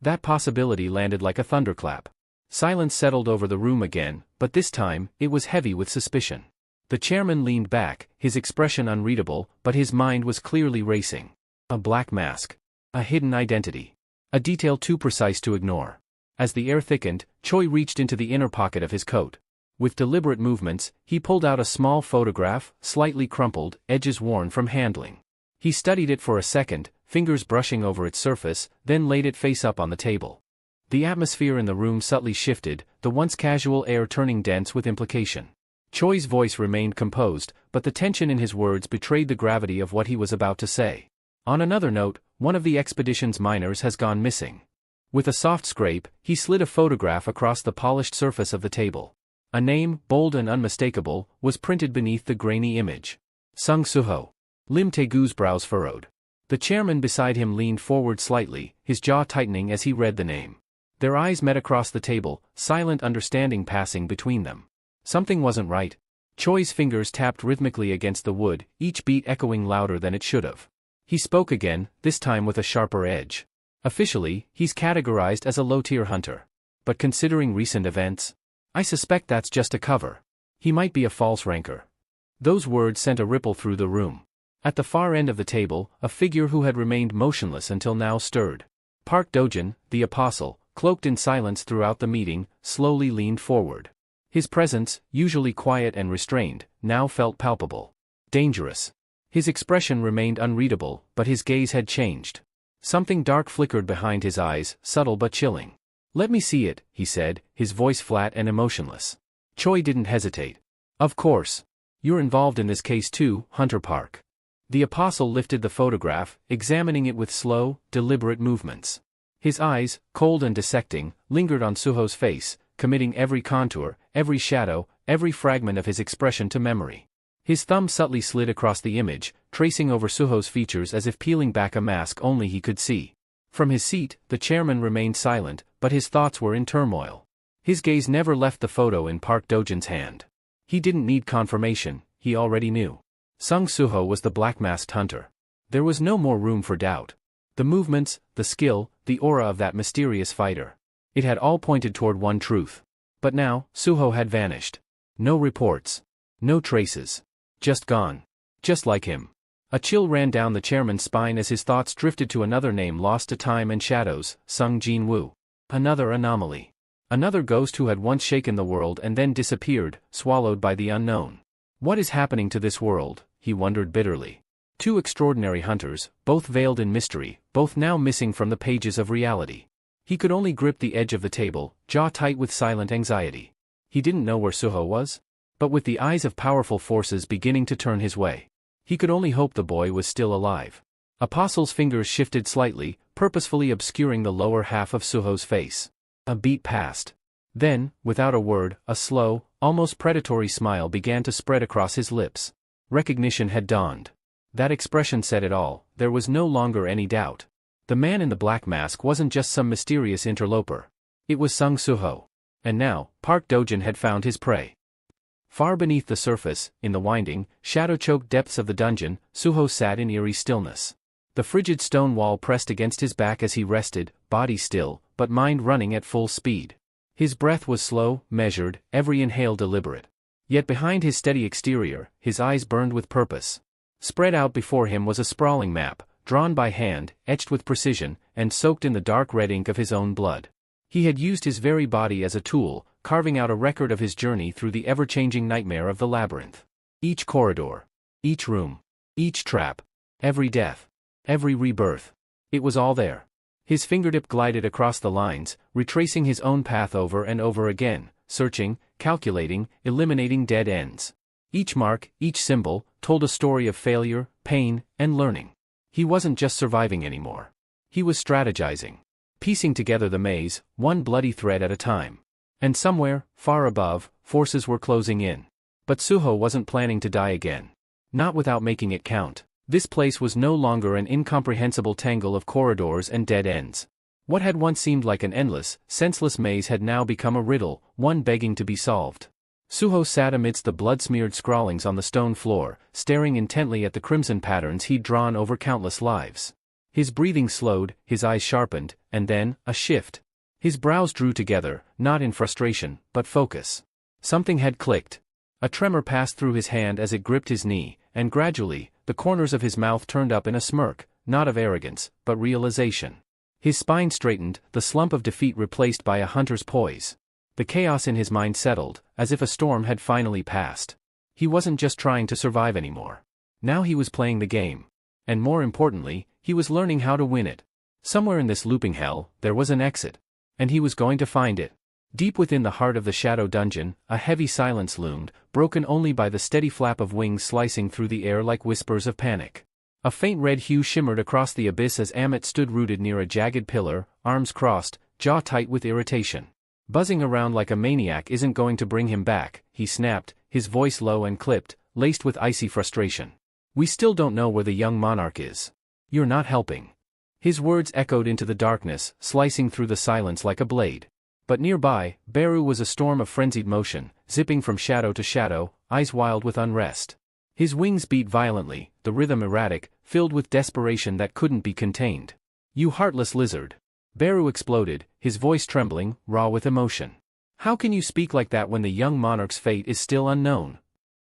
Speaker 1: That possibility landed like a thunderclap. Silence settled over the room again, but this time, it was heavy with suspicion. The chairman leaned back, his expression unreadable, but his mind was clearly racing. A black mask. A hidden identity. A detail too precise to ignore. As the air thickened, Choi reached into the inner pocket of his coat. With deliberate movements, he pulled out a small photograph, slightly crumpled, edges worn from handling. He studied it for a second, fingers brushing over its surface, then laid it face up on the table. The atmosphere in the room subtly shifted, the once casual air turning dense with implication. Choi's voice remained composed, but the tension in his words betrayed the gravity of what he was about to say. "On another note, one of the expedition's miners has gone missing." With a soft scrape, he slid a photograph across the polished surface of the table. A name, bold and unmistakable, was printed beneath the grainy image. Sung Suho. Lim Tae-gu's brows furrowed. The chairman beside him leaned forward slightly, his jaw tightening as he read the name. Their eyes met across the table, silent understanding passing between them. Something wasn't right. Choi's fingers tapped rhythmically against the wood, each beat echoing louder than it should have. He spoke again, this time with a sharper edge. "Officially, he's categorized as a low-tier hunter. But considering recent events, I suspect that's just a cover. He might be a false ranker." Those words sent a ripple through the room. At the far end of the table, a figure who had remained motionless until now stirred. Park Dojin, the apostle, cloaked in silence throughout the meeting, slowly leaned forward. His presence, usually quiet and restrained, now felt palpable. Dangerous. His expression remained unreadable, but his gaze had changed. Something dark flickered behind his eyes, subtle but chilling. "Let me see it," he said, his voice flat and emotionless. Choi didn't hesitate. "Of course. You're involved in this case too, Hunter Park." The apostle lifted the photograph, examining it with slow, deliberate movements. His eyes, cold and dissecting, lingered on Suho's face, committing every contour, every shadow, every fragment of his expression to memory. His thumb subtly slid across the image, tracing over Suho's features as if peeling back a mask only he could see. From his seat, the chairman remained silent, but his thoughts were in turmoil. His gaze never left the photo in Park Dojin's hand. He didn't need confirmation, he already knew. Sung Suho was the black-masked hunter. There was no more room for doubt. The movements, the skill, the aura of that mysterious fighter. It had all pointed toward one truth. But now, Suho had vanished. No reports. No traces. Just gone. Just like him. A chill ran down the chairman's spine as his thoughts drifted to another name lost to time and shadows, Sung Jin-woo. Another anomaly. Another ghost who had once shaken the world and then disappeared, swallowed by the unknown. What is happening to this world, he wondered bitterly. Two extraordinary hunters, both veiled in mystery, both now missing from the pages of reality. He could only grip the edge of the table, jaw tight with silent anxiety. He didn't know where Suho was. But with the eyes of powerful forces beginning to turn his way, he could only hope the boy was still alive. Apostle's fingers shifted slightly, purposefully obscuring the lower half of Suho's face. A beat passed. Then, without a word, a slow, almost predatory smile began to spread across his lips. Recognition had dawned. That expression said it all, there was no longer any doubt. The man in the black mask wasn't just some mysterious interloper. It was Sung Suho. And now, Park Dojin had found his prey. Far beneath the surface, in the winding, shadow-choked depths of the dungeon, Suho sat in eerie stillness. The frigid stone wall pressed against his back as he rested, body still, but mind running at full speed. His breath was slow, measured, every inhale deliberate. Yet behind his steady exterior, his eyes burned with purpose. Spread out before him was a sprawling map, drawn by hand, etched with precision, and soaked in the dark red ink of his own blood. He had used his very body as a tool, carving out a record of his journey through the ever-changing nightmare of the labyrinth. Each corridor, each room, each trap, every death, every rebirth. It was all there. His fingertip glided across the lines, retracing his own path over and over again, searching, calculating, eliminating dead ends. Each mark, each symbol, told a story of failure, pain, and learning. He wasn't just surviving anymore. He was strategizing. Piecing together the maze, one bloody thread at a time. And somewhere, far above, forces were closing in. But Suho wasn't planning to die again. Not without making it count. This place was no longer an incomprehensible tangle of corridors and dead ends. What had once seemed like an endless, senseless maze had now become a riddle, one begging to be solved. Suho sat amidst the blood-smeared scrawlings on the stone floor, staring intently at the crimson patterns he'd drawn over countless lives. His breathing slowed, his eyes sharpened, and then, a shift. His brows drew together, not in frustration, but focus. Something had clicked. A tremor passed through his hand as it gripped his knee, and gradually, the corners of his mouth turned up in a smirk, not of arrogance, but realization. His spine straightened, the slump of defeat replaced by a hunter's poise. The chaos in his mind settled, as if a storm had finally passed. He wasn't just trying to survive anymore. Now he was playing the game. And more importantly, he was learning how to win it. Somewhere in this looping hell, there was an exit. And he was going to find it. Deep within the heart of the shadow dungeon, a heavy silence loomed, broken only by the steady flap of wings slicing through the air like whispers of panic. A faint red hue shimmered across the abyss as Amit stood rooted near a jagged pillar, arms crossed, jaw tight with irritation. Buzzing around like a maniac isn't going to bring him back, he snapped, his voice low and clipped, laced with icy frustration. We still don't know where the young monarch is. You're not helping. His words echoed into the darkness, slicing through the silence like a blade. But nearby, Beru was a storm of frenzied motion, zipping from shadow to shadow, eyes wild with unrest. His wings beat violently, the rhythm erratic, filled with desperation that couldn't be contained. You heartless lizard. Beru exploded, his voice trembling, raw with emotion. How can you speak like that when the young monarch's fate is still unknown?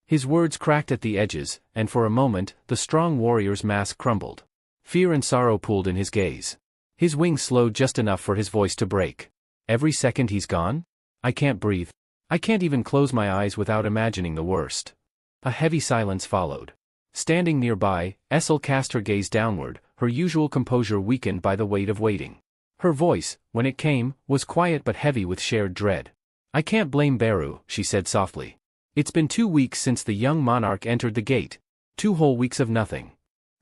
Speaker 1: His words cracked at the edges, and for a moment, the strong warrior's mask crumbled. Fear and sorrow pooled in his gaze. His wings slowed just enough for his voice to break. Every second he's gone? I can't breathe. I can't even close my eyes without imagining the worst. A heavy silence followed. Standing nearby, Essel cast her gaze downward, her usual composure weakened by the weight of waiting. Her voice, when it came, was quiet but heavy with shared dread. I can't blame Beru, she said softly. It's been 2 weeks since the young monarch entered the gate. 2 whole weeks of nothing.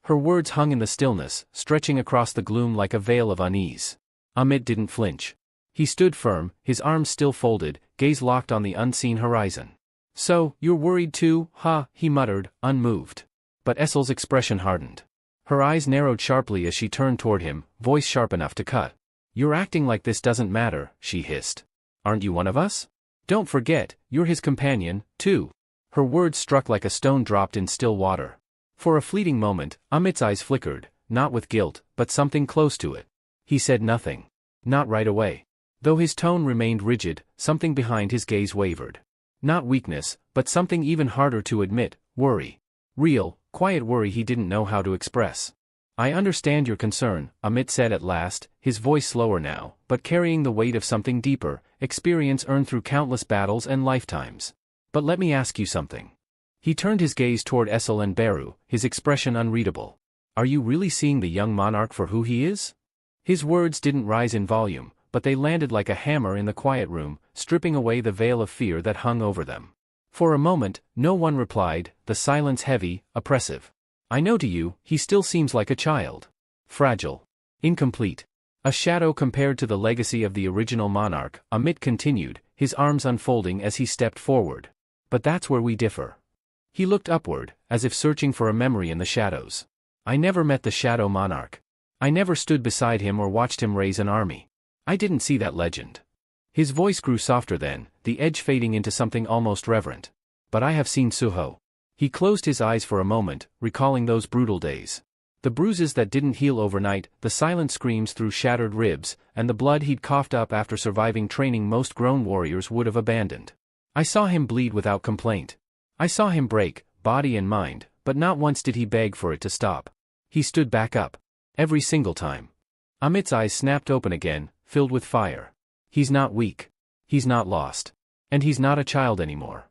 Speaker 1: Her words hung in the stillness, stretching across the gloom like a veil of unease. Amit didn't flinch. He stood firm, his arms still folded, gaze locked on the unseen horizon. "So, you're worried too, huh?" he muttered, unmoved. But Essel's expression hardened. Her eyes narrowed sharply as she turned toward him, voice sharp enough to cut. "You're acting like this doesn't matter," she hissed. "Aren't you one of us? Don't forget, you're his companion, too." Her words struck like a stone dropped in still water. For a fleeting moment, Amit's eyes flickered, not with guilt, but something close to it. He said nothing. Not right away. Though his tone remained rigid, something behind his gaze wavered. Not weakness, but something even harder to admit, worry. Real, quiet worry he didn't know how to express. "I understand your concern," Amit said at last, his voice slower now, but carrying the weight of something deeper, experience earned through countless battles and lifetimes. "But let me ask you something." He turned his gaze toward Essel and Beru, his expression unreadable. "Are you really seeing the young monarch for who he is?" His words didn't rise in volume, but they landed like a hammer in the quiet room, stripping away the veil of fear that hung over them. For a moment, no one replied, the silence heavy, oppressive. "I know to you, he still seems like a child. Fragile. Incomplete. A shadow compared to the legacy of the original monarch," Amit continued, his arms unfolding as he stepped forward. "But that's where we differ." He looked upward, as if searching for a memory in the shadows. "I never met the shadow monarch. I never stood beside him or watched him raise an army. I didn't see that legend." His voice grew softer then, the edge fading into something almost reverent. "But I have seen Suho." He closed his eyes for a moment, recalling those brutal days. The bruises that didn't heal overnight, the silent screams through shattered ribs, and the blood he'd coughed up after surviving training most grown warriors would have abandoned. "I saw him bleed without complaint. I saw him break, body and mind, but not once did he beg for it to stop. He stood back up. Every single time." Amit's eyes snapped open again, filled with fire. "He's not weak. He's not lost. And he's not a child anymore."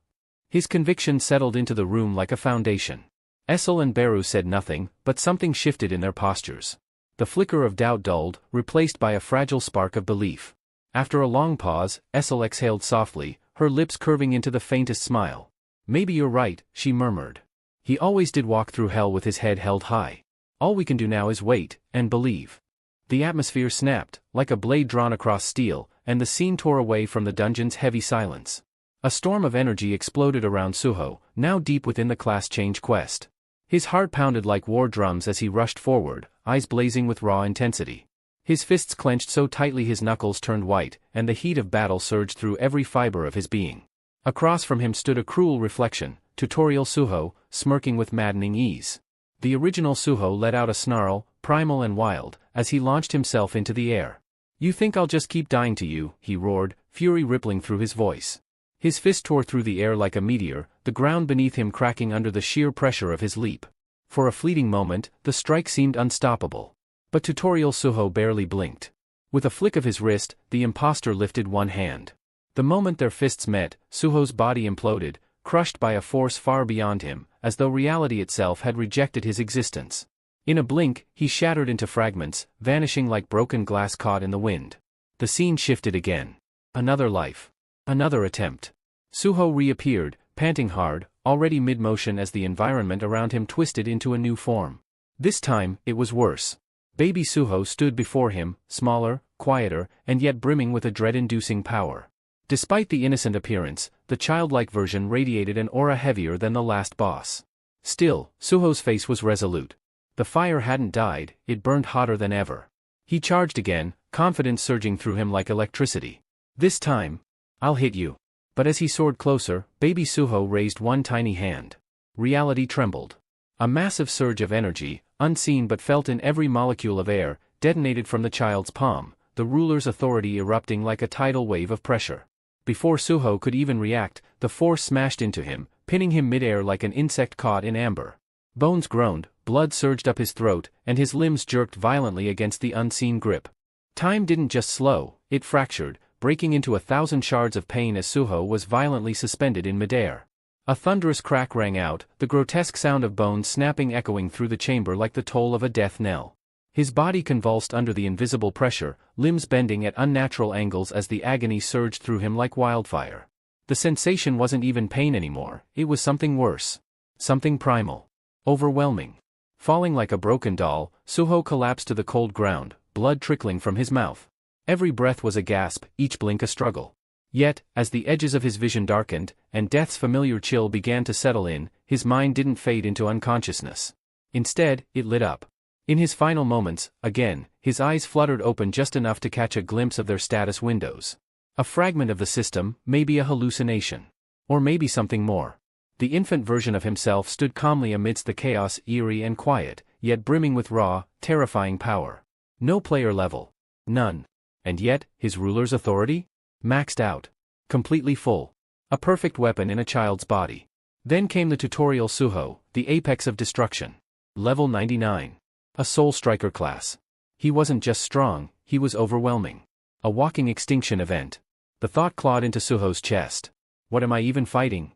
Speaker 1: His conviction settled into the room like a foundation. Essel and Beru said nothing, but something shifted in their postures. The flicker of doubt dulled, replaced by a fragile spark of belief. After a long pause, Essel exhaled softly, her lips curving into the faintest smile. "Maybe you're right," she murmured. "He always did walk through hell with his head held high. All we can do now is wait, and believe." The atmosphere snapped, like a blade drawn across steel, and the scene tore away from the dungeon's heavy silence. A storm of energy exploded around Suho, now deep within the class change quest. His heart pounded like war drums as he rushed forward, eyes blazing with raw intensity. His fists clenched so tightly his knuckles turned white, and the heat of battle surged through every fiber of his being. Across from him stood a cruel reflection, tutorial Suho, smirking with maddening ease. The original Suho let out a snarl, primal and wild, as he launched himself into the air. "You think I'll just keep dying to you?" he roared, fury rippling through his voice. His fist tore through the air like a meteor, the ground beneath him cracking under the sheer pressure of his leap. For a fleeting moment, the strike seemed unstoppable. But tutorial Suho barely blinked. With a flick of his wrist, the impostor lifted one hand. The moment their fists met, Suho's body imploded, crushed by a force far beyond him, as though reality itself had rejected his existence. In a blink, he shattered into fragments, vanishing like broken glass caught in the wind. The scene shifted again. Another life. Another attempt. Suho reappeared, panting hard, already mid-motion as the environment around him twisted into a new form. This time, it was worse. Baby Suho stood before him, smaller, quieter, and yet brimming with a dread-inducing power. Despite the innocent appearance, the childlike version radiated an aura heavier than the last boss. Still, Suho's face was resolute. The fire hadn't died, it burned hotter than ever. He charged again, confidence surging through him like electricity. "This time, I'll hit you." But as he soared closer, baby Suho raised one tiny hand. Reality trembled. A massive surge of energy, unseen but felt in every molecule of air, detonated from the child's palm, the ruler's authority erupting like a tidal wave of pressure. Before Suho could even react, the force smashed into him, pinning him midair like an insect caught in amber. Bones groaned, blood surged up his throat, and his limbs jerked violently against the unseen grip. Time didn't just slow, it fractured, breaking into 1,000 shards of pain as Suho was violently suspended in midair. A thunderous crack rang out, the grotesque sound of bones snapping echoing through the chamber like the toll of a death knell. His body convulsed under the invisible pressure, limbs bending at unnatural angles as the agony surged through him like wildfire. The sensation wasn't even pain anymore, it was something worse. Something primal. Overwhelming. Falling like a broken doll, Suho collapsed to the cold ground, blood trickling from his mouth. Every breath was a gasp, each blink a struggle. Yet, as the edges of his vision darkened, and death's familiar chill began to settle in, his mind didn't fade into unconsciousness. Instead, it lit up. In his final moments, again, his eyes fluttered open just enough to catch a glimpse of their status windows. A fragment of the system, maybe a hallucination. Or maybe something more. The infant version of himself stood calmly amidst the chaos, eerie and quiet, yet brimming with raw, terrifying power. No player level. None. And yet, his ruler's authority? Maxed out. Completely full. A perfect weapon in a child's body. Then came the tutorial Suho, the apex of destruction. Level 99. A Soul Striker class. He wasn't just strong, he was overwhelming. A walking extinction event. The thought clawed into Suho's chest. What am I even fighting?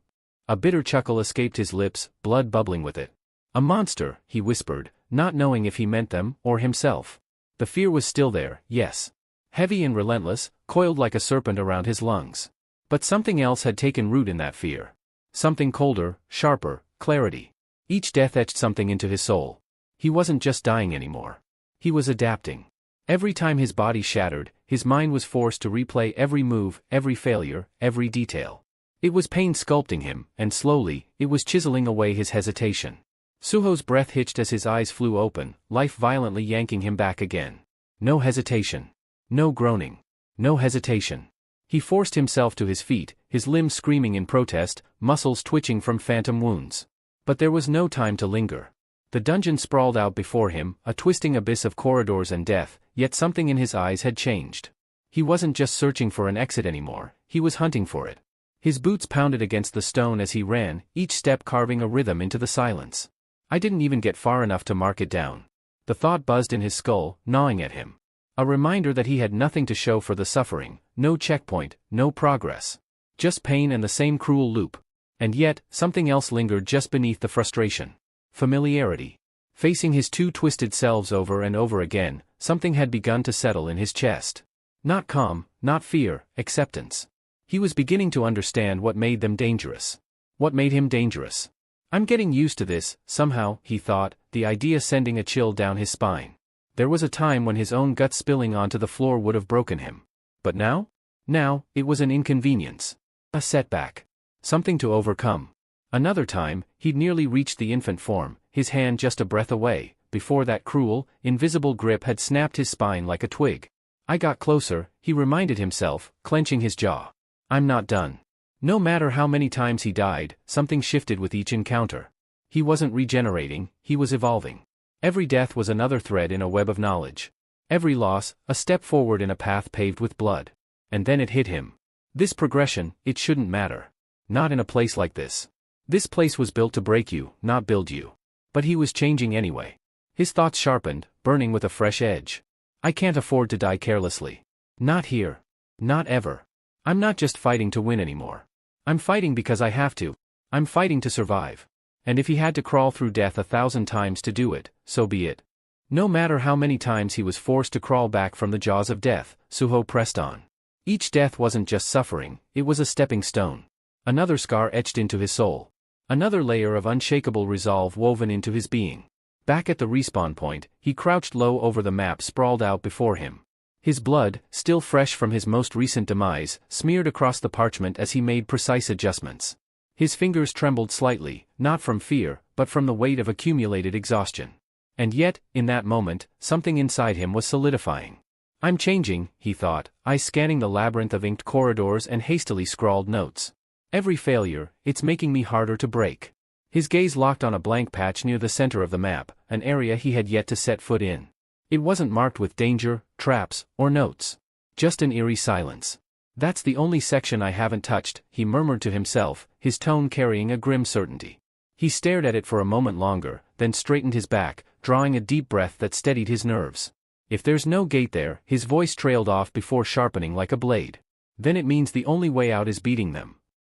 Speaker 1: A bitter chuckle escaped his lips, blood bubbling with it. A monster, he whispered, not knowing if he meant them or himself. The fear was still there, yes. Heavy and relentless, coiled like a serpent around his lungs. But something else had taken root in that fear. Something colder, sharper, clarity. Each death etched something into his soul. He wasn't just dying anymore. He was adapting. Every time his body shattered, his mind was forced to replay every move, every failure, every detail. It was pain sculpting him, and slowly, it was chiseling away his hesitation. Suho's breath hitched as his eyes flew open, life violently yanking him back again. No hesitation. No groaning. No hesitation. He forced himself to his feet, his limbs screaming in protest, muscles twitching from phantom wounds. But there was no time to linger. The dungeon sprawled out before him, a twisting abyss of corridors and death, yet something in his eyes had changed. He wasn't just searching for an exit anymore, he was hunting for it. His boots pounded against the stone as he ran, each step carving a rhythm into the silence. I didn't even get far enough to mark it down. The thought buzzed in his skull, gnawing at him. A reminder that he had nothing to show for the suffering, no checkpoint, no progress. Just pain and the same cruel loop. And yet, something else lingered just beneath the frustration. Familiarity. Facing his two twisted selves over and over again, something had begun to settle in his chest. Not calm, not fear, acceptance. He was beginning to understand what made them dangerous. What made him dangerous. I'm getting used to this, somehow, he thought, the idea sending a chill down his spine. There was a time when his own gut spilling onto the floor would have broken him. But now? Now, it was an inconvenience. A setback. Something to overcome. Another time, he'd nearly reached the infant form, his hand just a breath away, before that cruel, invisible grip had snapped his spine like a twig. I got closer, he reminded himself, clenching his jaw. I'm not done. No matter how many times he died, something shifted with each encounter. He wasn't regenerating, he was evolving. Every death was another thread in a web of knowledge. Every loss, a step forward in a path paved with blood. And then it hit him. This progression, it shouldn't matter. Not in a place like this. This place was built to break you, not build you. But he was changing anyway. His thoughts sharpened, burning with a fresh edge. I can't afford to die carelessly. Not here. Not ever. I'm not just fighting to win anymore. I'm fighting because I have to. I'm fighting to survive. And if he had to crawl through death 1,000 times to do it, so be it. No matter how many times he was forced to crawl back from the jaws of death, Suho pressed on. Each death wasn't just suffering, it was a stepping stone. Another scar etched into his soul. Another layer of unshakable resolve woven into his being. Back at the respawn point, he crouched low over the map sprawled out before him. His blood, still fresh from his most recent demise, smeared across the parchment as he made precise adjustments. His fingers trembled slightly, not from fear, but from the weight of accumulated exhaustion. And yet, in that moment, something inside him was solidifying. I'm changing, he thought, eyes scanning the labyrinth of inked corridors and hastily scrawled notes. Every failure, it's making me harder to break. His gaze locked on a blank patch near the center of the map, an area he had yet to set foot in. It wasn't marked with danger, traps, or notes. Just an eerie silence. That's the only section I haven't touched, he murmured to himself, his tone carrying a grim certainty. He stared at it for a moment longer, then straightened his back, drawing a deep breath that steadied his nerves. If there's no gate there, his voice trailed off before sharpening like a blade. Then it means the only way out is beating them.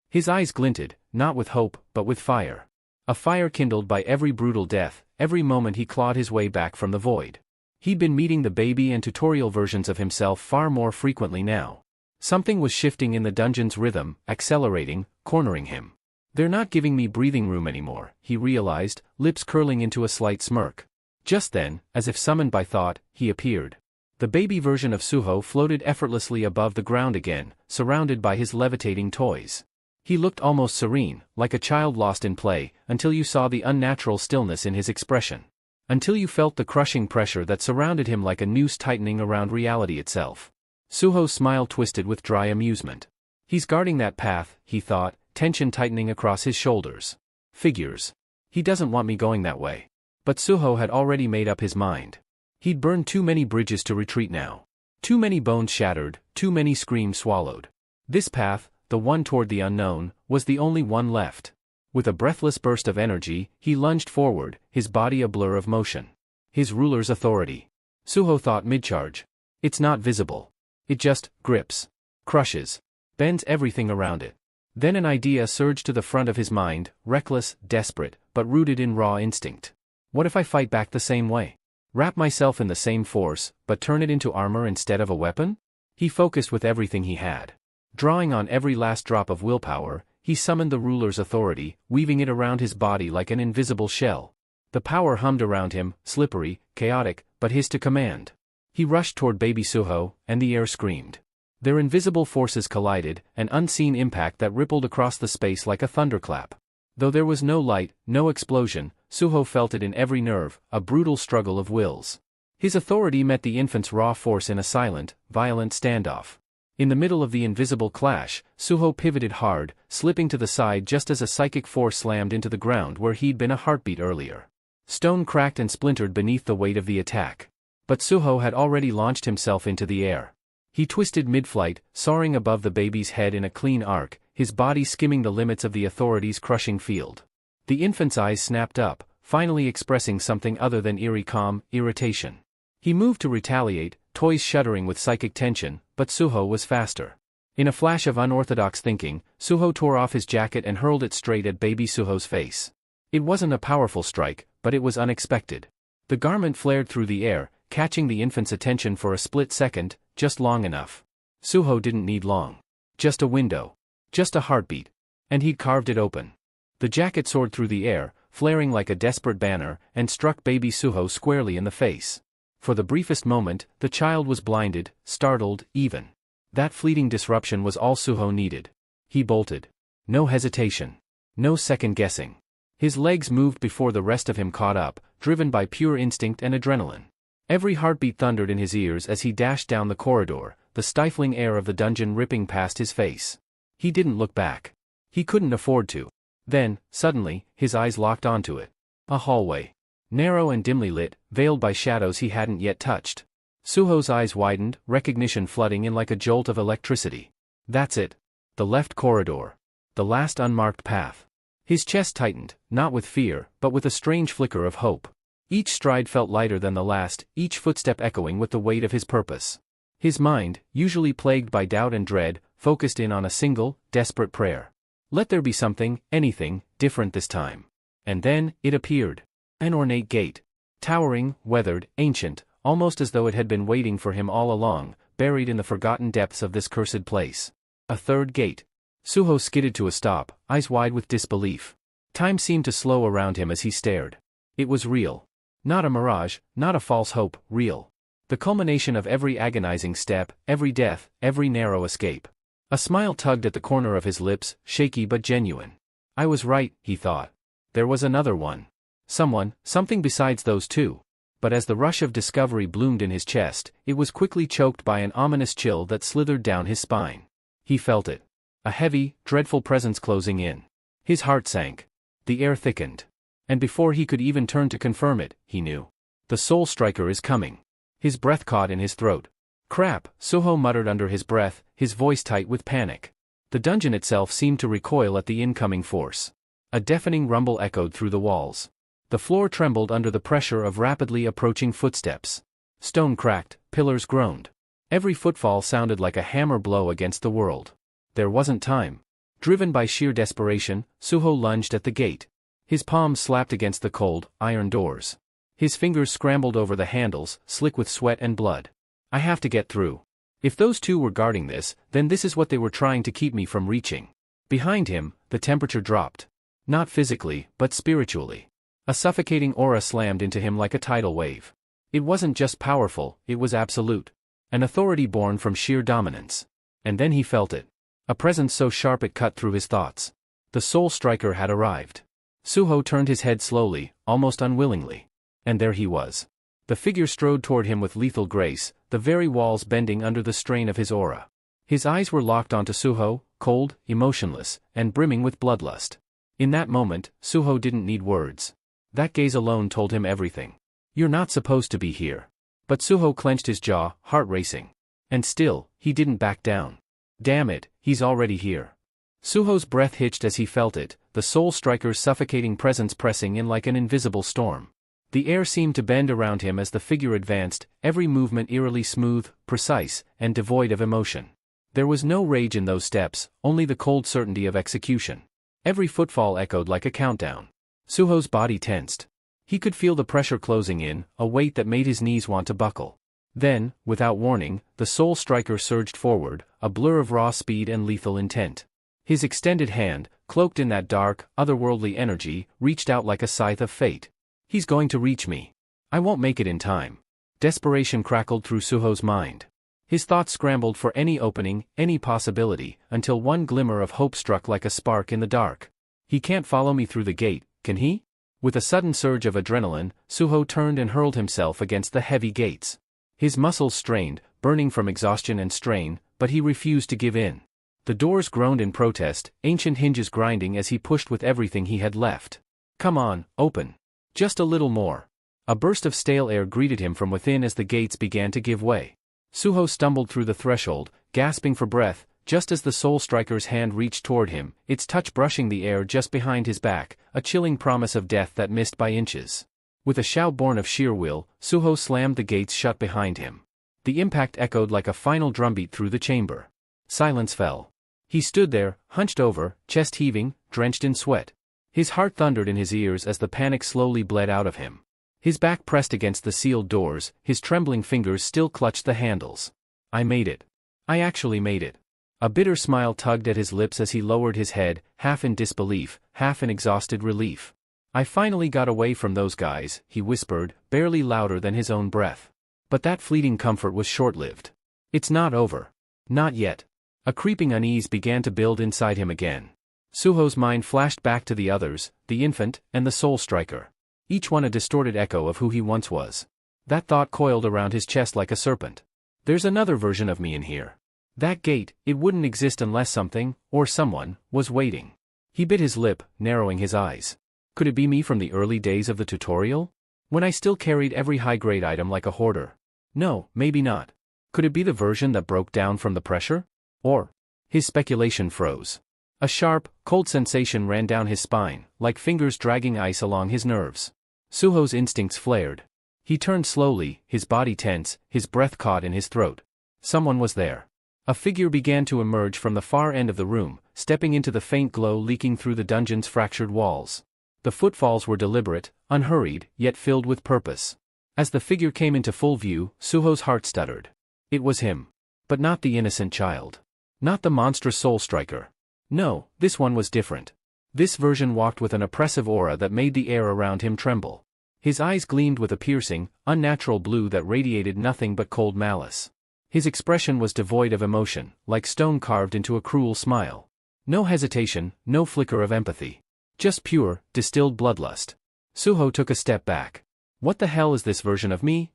Speaker 1: His eyes glinted, not with hope, but with fire. A fire kindled by every brutal death, every moment he clawed his way back from the void. He'd been meeting the baby and tutorial versions of himself far more frequently now. Something was shifting in the dungeon's rhythm, accelerating, cornering him. They're not giving me breathing room anymore, he realized, lips curling into a slight smirk. Just then, as if summoned by thought, he appeared. The baby version of Suho floated effortlessly above the ground again, surrounded by his levitating toys. He looked almost serene, like a child lost in play, until you saw the unnatural stillness in his expression. Until you felt the crushing pressure that surrounded him like a noose tightening around reality itself. Suho's smile twisted with dry amusement. He's guarding that path, he thought, tension tightening across his shoulders. Figures. He doesn't want me going that way. But Suho had already made up his mind. He'd burned too many bridges to retreat now. Too many bones shattered, too many screams swallowed. This path, the one toward the unknown, was the only one left. With a breathless burst of energy, he lunged forward, his body a blur of motion. His ruler's authority. Suho thought mid-charge. It's not visible. It just grips, crushes, bends everything around it. Then an idea surged to the front of his mind, reckless, desperate, but rooted in raw instinct. What if I fight back the same way? Wrap myself in the same force, but turn it into armor instead of a weapon? He focused with everything he had. Drawing on every last drop of willpower, he summoned the ruler's authority, weaving it around his body like an invisible shell. The power hummed around him, slippery, chaotic, but his to command. He rushed toward baby Suho, and the air screamed. Their invisible forces collided, an unseen impact that rippled across the space like a thunderclap. Though there was no light, no explosion, Suho felt it in every nerve, a brutal struggle of wills. His authority met the infant's raw force in a silent, violent standoff. In the middle of the invisible clash, Suho pivoted hard, slipping to the side just as a psychic force slammed into the ground where he'd been a heartbeat earlier. Stone cracked and splintered beneath the weight of the attack. But Suho had already launched himself into the air. He twisted mid-flight, soaring above the baby's head in a clean arc, his body skimming the limits of the authority's crushing field. The infant's eyes snapped up, finally expressing something other than eerie calm, irritation. He moved to retaliate, toys shuddering with psychic tension, but Suho was faster. In a flash of unorthodox thinking, Suho tore off his jacket and hurled it straight at baby Suho's face. It wasn't a powerful strike, but it was unexpected. The garment flared through the air, catching the infant's attention for a split second, just long enough. Suho didn't need long. Just a window. Just a heartbeat. And he'd carved it open. The jacket soared through the air, flaring like a desperate banner, and struck baby Suho squarely in the face. For the briefest moment, the child was blinded, startled, even. That fleeting disruption was all Suho needed. He bolted. No hesitation. No second guessing. His legs moved before the rest of him caught up, driven by pure instinct and adrenaline. Every heartbeat thundered in his ears as he dashed down the corridor, the stifling air of the dungeon ripping past his face. He didn't look back. He couldn't afford to. Then, suddenly, his eyes locked onto it. A hallway. Narrow and dimly lit, veiled by shadows he hadn't yet touched. Suho's eyes widened, recognition flooding in like a jolt of electricity. That's it. The left corridor. The last unmarked path. His chest tightened, not with fear, but with a strange flicker of hope. Each stride felt lighter than the last, each footstep echoing with the weight of his purpose. His mind, usually plagued by doubt and dread, focused in on a single, desperate prayer. Let there be something, anything, different this time. And then, it appeared. An ornate gate. Towering, weathered, ancient, almost as though it had been waiting for him all along, buried in the forgotten depths of this cursed place. A third gate. Suho skidded to a stop, eyes wide with disbelief. Time seemed to slow around him as he stared. It was real. Not a mirage, not a false hope, real. The culmination of every agonizing step, every death, every narrow escape. A smile tugged at the corner of his lips, shaky but genuine. I was right, he thought. There was another one. Someone, something besides those two. But as the rush of discovery bloomed in his chest, it was quickly choked by an ominous chill that slithered down his spine. He felt it. A heavy, dreadful presence closing in. His heart sank. The air thickened. And before he could even turn to confirm it, he knew. The soul striker is coming. His breath caught in his throat. Crap, Suho muttered under his breath, his voice tight with panic. The dungeon itself seemed to recoil at the incoming force. A deafening rumble echoed through the walls. The floor trembled under the pressure of rapidly approaching footsteps. Stone cracked, pillars groaned. Every footfall sounded like a hammer blow against the world. There wasn't time. Driven by sheer desperation, Suho lunged at the gate. His palms slapped against the cold, iron doors. His fingers scrambled over the handles, slick with sweat and blood. I have to get through. If those two were guarding this, then this is what they were trying to keep me from reaching. Behind him, the temperature dropped. Not physically, but spiritually. A suffocating aura slammed into him like a tidal wave. It wasn't just powerful, it was absolute. An authority born from sheer dominance. And then he felt it. A presence so sharp it cut through his thoughts. The soul striker had arrived. Suho turned his head slowly, almost unwillingly. And there he was. The figure strode toward him with lethal grace, the very walls bending under the strain of his aura. His eyes were locked onto Suho, cold, emotionless, and brimming with bloodlust. In that moment, Suho didn't need words. That gaze alone told him everything. You're not supposed to be here. But Suho clenched his jaw, heart racing. And still, he didn't back down. Damn it, he's already here. Suho's breath hitched as he felt it, the soul striker's suffocating presence pressing in like an invisible storm. The air seemed to bend around him as the figure advanced, every movement eerily smooth, precise, and devoid of emotion. There was no rage in those steps, only the cold certainty of execution. Every footfall echoed like a countdown. Suho's body tensed. He could feel the pressure closing in, a weight that made his knees want to buckle. Then, without warning, the soul striker surged forward, a blur of raw speed and lethal intent. His extended hand, cloaked in that dark, otherworldly energy, reached out like a scythe of fate. He's going to reach me. I won't make it in time. Desperation crackled through Suho's mind. His thoughts scrambled for any opening, any possibility, until one glimmer of hope struck like a spark in the dark. He can't follow me through the gate, can he? With a sudden surge of adrenaline, Suho turned and hurled himself against the heavy gates. His muscles strained, burning from exhaustion and strain, but he refused to give in. The doors groaned in protest, ancient hinges grinding as he pushed with everything he had left. Come on, open. Just a little more. A burst of stale air greeted him from within as the gates began to give way. Suho stumbled through the threshold, gasping for breath, just as the soul striker's hand reached toward him, its touch brushing the air just behind his back, a chilling promise of death that missed by inches. With a shout born of sheer will, Suho slammed the gates shut behind him. The impact echoed like a final drumbeat through the chamber. Silence fell. He stood there, hunched over, chest heaving, drenched in sweat. His heart thundered in his ears as the panic slowly bled out of him. His back pressed against the sealed doors, his trembling fingers still clutched the handles. I made it. I actually made it. A bitter smile tugged at his lips as he lowered his head, half in disbelief, half in exhausted relief. I finally got away from those guys, he whispered, barely louder than his own breath. But that fleeting comfort was short-lived. It's not over. Not yet. A creeping unease began to build inside him again. Suho's mind flashed back to the others, the infant, and the soul striker. Each one a distorted echo of who he once was. That thought coiled around his chest like a serpent. There's another version of me in here. That gate, it wouldn't exist unless something, or someone, was waiting. He bit his lip, narrowing his eyes. Could it be me from the early days of the tutorial? When I still carried every high-grade item like a hoarder? No, maybe not. Could it be the version that broke down from the pressure? Or? His speculation froze. A sharp, cold sensation ran down his spine, like fingers dragging ice along his nerves. Suho's instincts flared. He turned slowly, his body tense, his breath caught in his throat. Someone was there. A figure began to emerge from the far end of the room, stepping into the faint glow leaking through the dungeon's fractured walls. The footfalls were deliberate, unhurried, yet filled with purpose. As the figure came into full view, Suho's heart stuttered. It was him. But not the innocent child. Not the monstrous soul striker. No, this one was different. This version walked with an oppressive aura that made the air around him tremble. His eyes gleamed with a piercing, unnatural blue that radiated nothing but cold malice. His expression was devoid of emotion, like stone carved into a cruel smile. No hesitation, no flicker of empathy. Just pure, distilled bloodlust. Suho took a step back. What the hell is this version of me?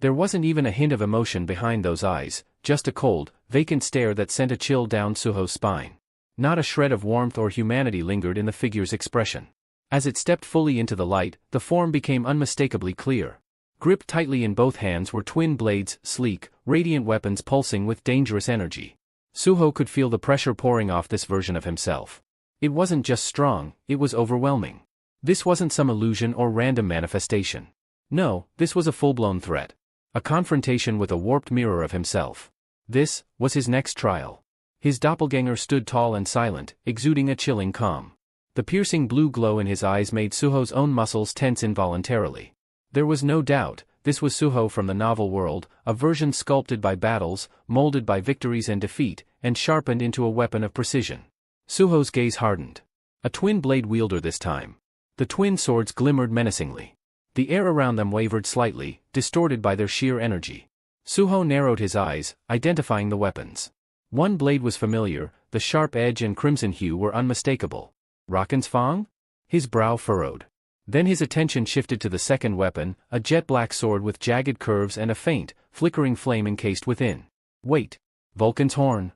Speaker 1: There wasn't even a hint of emotion behind those eyes, just a cold, vacant stare that sent a chill down Suho's spine. Not a shred of warmth or humanity lingered in the figure's expression. As it stepped fully into the light, the form became unmistakably clear. Gripped tightly in both hands were twin blades, sleek, radiant weapons pulsing with dangerous energy. Suho could feel the pressure pouring off this version of himself. It wasn't just strong, it was overwhelming. This wasn't some illusion or random manifestation. No, this was a full-blown threat. A confrontation with a warped mirror of himself. This was his next trial. His doppelganger stood tall and silent, exuding a chilling calm. The piercing blue glow in his eyes made Suho's own muscles tense involuntarily. There was no doubt, this was Suho from the novel world, a version sculpted by battles, molded by victories and defeat, and sharpened into a weapon of precision. Suho's gaze hardened. A twin blade wielder this time. The twin swords glimmered menacingly. The air around them wavered slightly, distorted by their sheer energy. Suho narrowed his eyes, identifying the weapons. One blade was familiar, the sharp edge and crimson hue were unmistakable. Raken's Fang? His brow furrowed. Then his attention shifted to the second weapon, a jet-black sword with jagged curves and a faint, flickering flame encased within. Wait. Vulcan's Horn.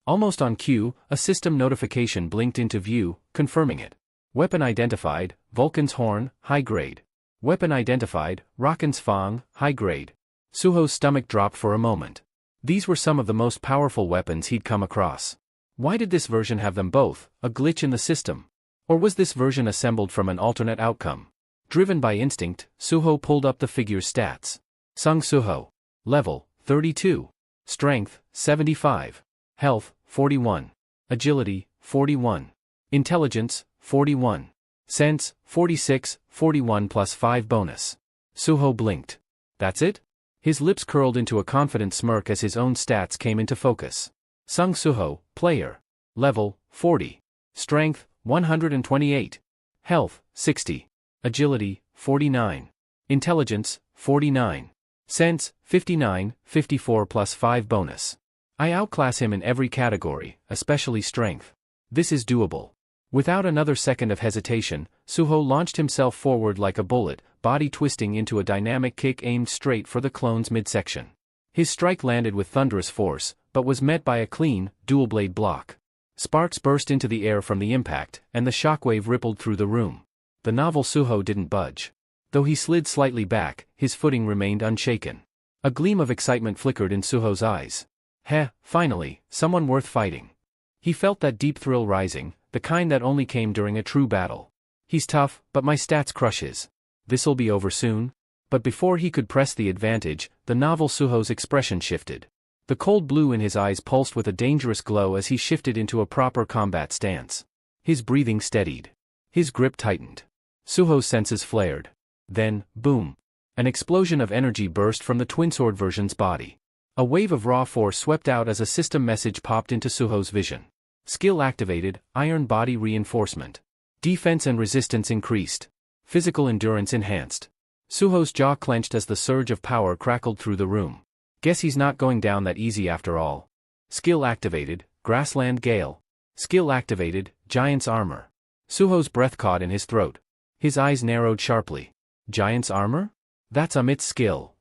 Speaker 1: Almost on cue, a system notification blinked into view, confirming it. Weapon identified, Vulcan's Horn, high grade. Weapon identified, Raken's Fang, high grade. Suho's stomach dropped for a moment. These were some of the most powerful weapons he'd come across. Why did this version have them both, a glitch in the system? Or was this version assembled from an alternate outcome? Driven by instinct, Suho pulled up the figure's stats. Sung Suho. Level, 32. Strength, 75. Health, 41. Agility, 41. Intelligence, 41. Sense, 46, 41 plus 5 bonus. Suho blinked. That's it? His lips curled into a confident smirk as his own stats came into focus. Sung Suho, player. Level, 40. Strength, 128. Health, 60. Agility, 49. Intelligence, 49. Sense, 59, 54 plus 5 bonus. I outclass him in every category, especially strength. This is doable. Without another second of hesitation, Suho launched himself forward like a bullet, body twisting into a dynamic kick aimed straight for the clone's midsection. His strike landed with thunderous force, but was met by a clean, dual-blade block. Sparks burst into the air from the impact, and the shockwave rippled through the room. The novel Suho didn't budge. Though he slid slightly back, his footing remained unshaken. A gleam of excitement flickered in Suho's eyes. Finally, someone worth fighting. He felt that deep thrill rising, the kind that only came during a true battle. He's tough, but my stats crush his. This'll be over soon? But before he could press the advantage, the novel Suho's expression shifted. The cold blue in his eyes pulsed with a dangerous glow as he shifted into a proper combat stance. His breathing steadied. His grip tightened. Suho's senses flared. Then, boom. An explosion of energy burst from the twinsword version's body. A wave of raw force swept out as a system message popped into Suho's vision. Skill activated, iron body reinforcement. Defense and resistance increased. Physical endurance enhanced. Suho's jaw clenched as the surge of power crackled through the room. Guess he's not going down that easy after all. Skill activated, Grassland Gale. Skill activated, Giant's Armor. Suho's breath caught in his throat. His eyes narrowed sharply. Giant's Armor? That's Amit's skill.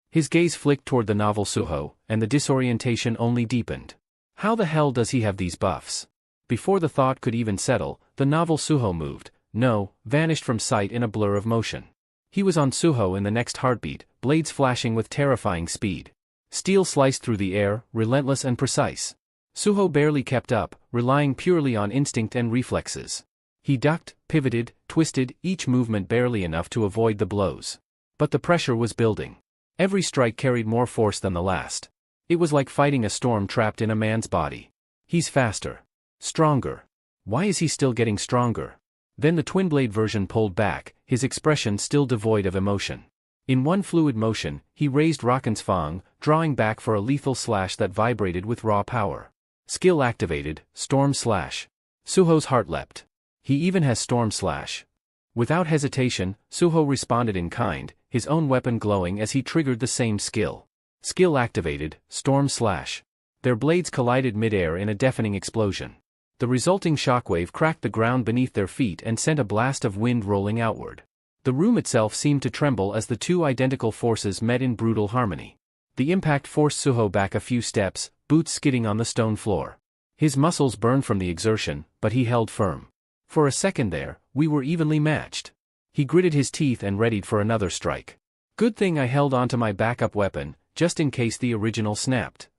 Speaker 1: His gaze flicked toward the novel Suho, and the disorientation only deepened. How the hell does he have these buffs? Before the thought could even settle, the novel Suho moved, vanished from sight in a blur of motion. He was on Suho in the next heartbeat, blades flashing with terrifying speed. Steel sliced through the air, relentless and precise. Suho barely kept up, relying purely on instinct and reflexes. He ducked, pivoted, twisted, each movement barely enough to avoid the blows. But the pressure was building. Every strike carried more force than the last. It was like fighting a storm trapped in a man's body. He's faster. Stronger. Why is he still getting stronger? Then the twin-blade version pulled back, his expression still devoid of emotion. In one fluid motion, he raised Raken's Fang, drawing back for a lethal slash that vibrated with raw power. Skill activated, Storm Slash. Suho's heart leapt. He even has Storm Slash. Without hesitation, Suho responded in kind, his own weapon glowing as he triggered the same skill. Skill activated, Storm Slash. Their blades collided mid-air in a deafening explosion. The resulting shockwave cracked the ground beneath their feet and sent a blast of wind rolling outward. The room itself seemed to tremble as the two identical forces met in brutal harmony. The impact forced Suho back a few steps, boots skidding on the stone floor. His muscles burned from the exertion, but he held firm. For a second there, we were evenly matched. He gritted his teeth and readied for another strike. Good thing I held onto my backup weapon, just in case the original snapped.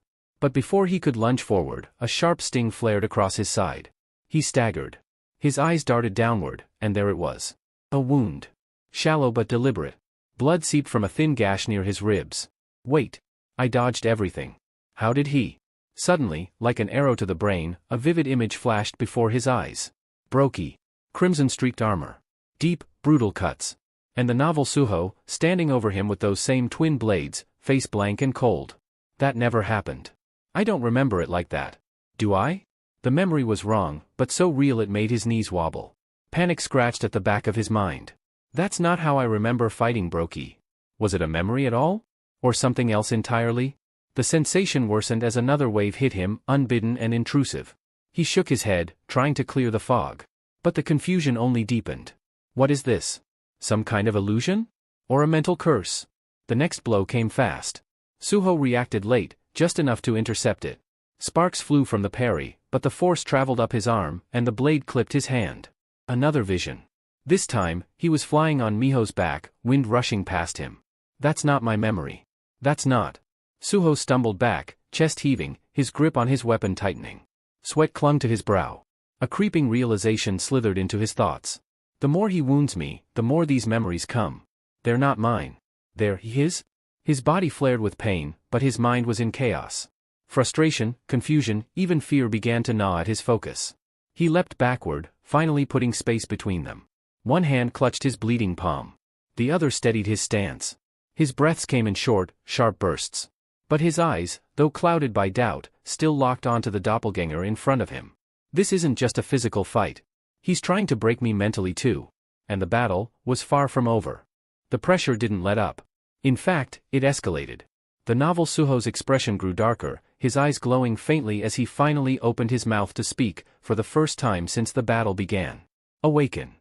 Speaker 1: But before he could lunge forward, a sharp sting flared across his side. He staggered. His eyes darted downward, and there it was. A wound. Shallow but deliberate. Blood seeped from a thin gash near his ribs. Wait. I dodged everything. How did he? Suddenly, like an arrow to the brain, a vivid image flashed before his eyes. Brokey. Crimson-streaked armor. Deep, brutal cuts. And the novel Suho, standing over him with those same twin blades, face blank and cold. That never happened. I don't remember it like that. Do I? The memory was wrong, but so real it made his knees wobble. Panic scratched at the back of his mind. That's not how I remember fighting Brokey. Was it a memory at all? Or something else entirely? The sensation worsened as another wave hit him, unbidden and intrusive. He shook his head, trying to clear the fog. But the confusion only deepened. What is this? Some kind of illusion? Or a mental curse? The next blow came fast. Suho reacted late, just enough to intercept it. Sparks flew from the parry, but the force traveled up his arm, and the blade clipped his hand. Another vision. This time, he was flying on Miho's back, wind rushing past him. That's not my memory. That's not. Suho stumbled back, chest heaving, his grip on his weapon tightening. Sweat clung to his brow. A creeping realization slithered into his thoughts. The more he wounds me, the more these memories come. They're not mine. They're his? His body flared with pain, but his mind was in chaos. Frustration, confusion, even fear began to gnaw at his focus. He leapt backward, finally putting space between them. One hand clutched his bleeding palm. The other steadied his stance. His breaths came in short, sharp bursts. But his eyes, though clouded by doubt, still locked onto the doppelganger in front of him. This isn't just a physical fight. He's trying to break me mentally too. And the battle was far from over. The pressure didn't let up. In fact, it escalated. The novel Suho's expression grew darker, his eyes glowing faintly as he finally opened his mouth to speak, for the first time since the battle began. Awaken.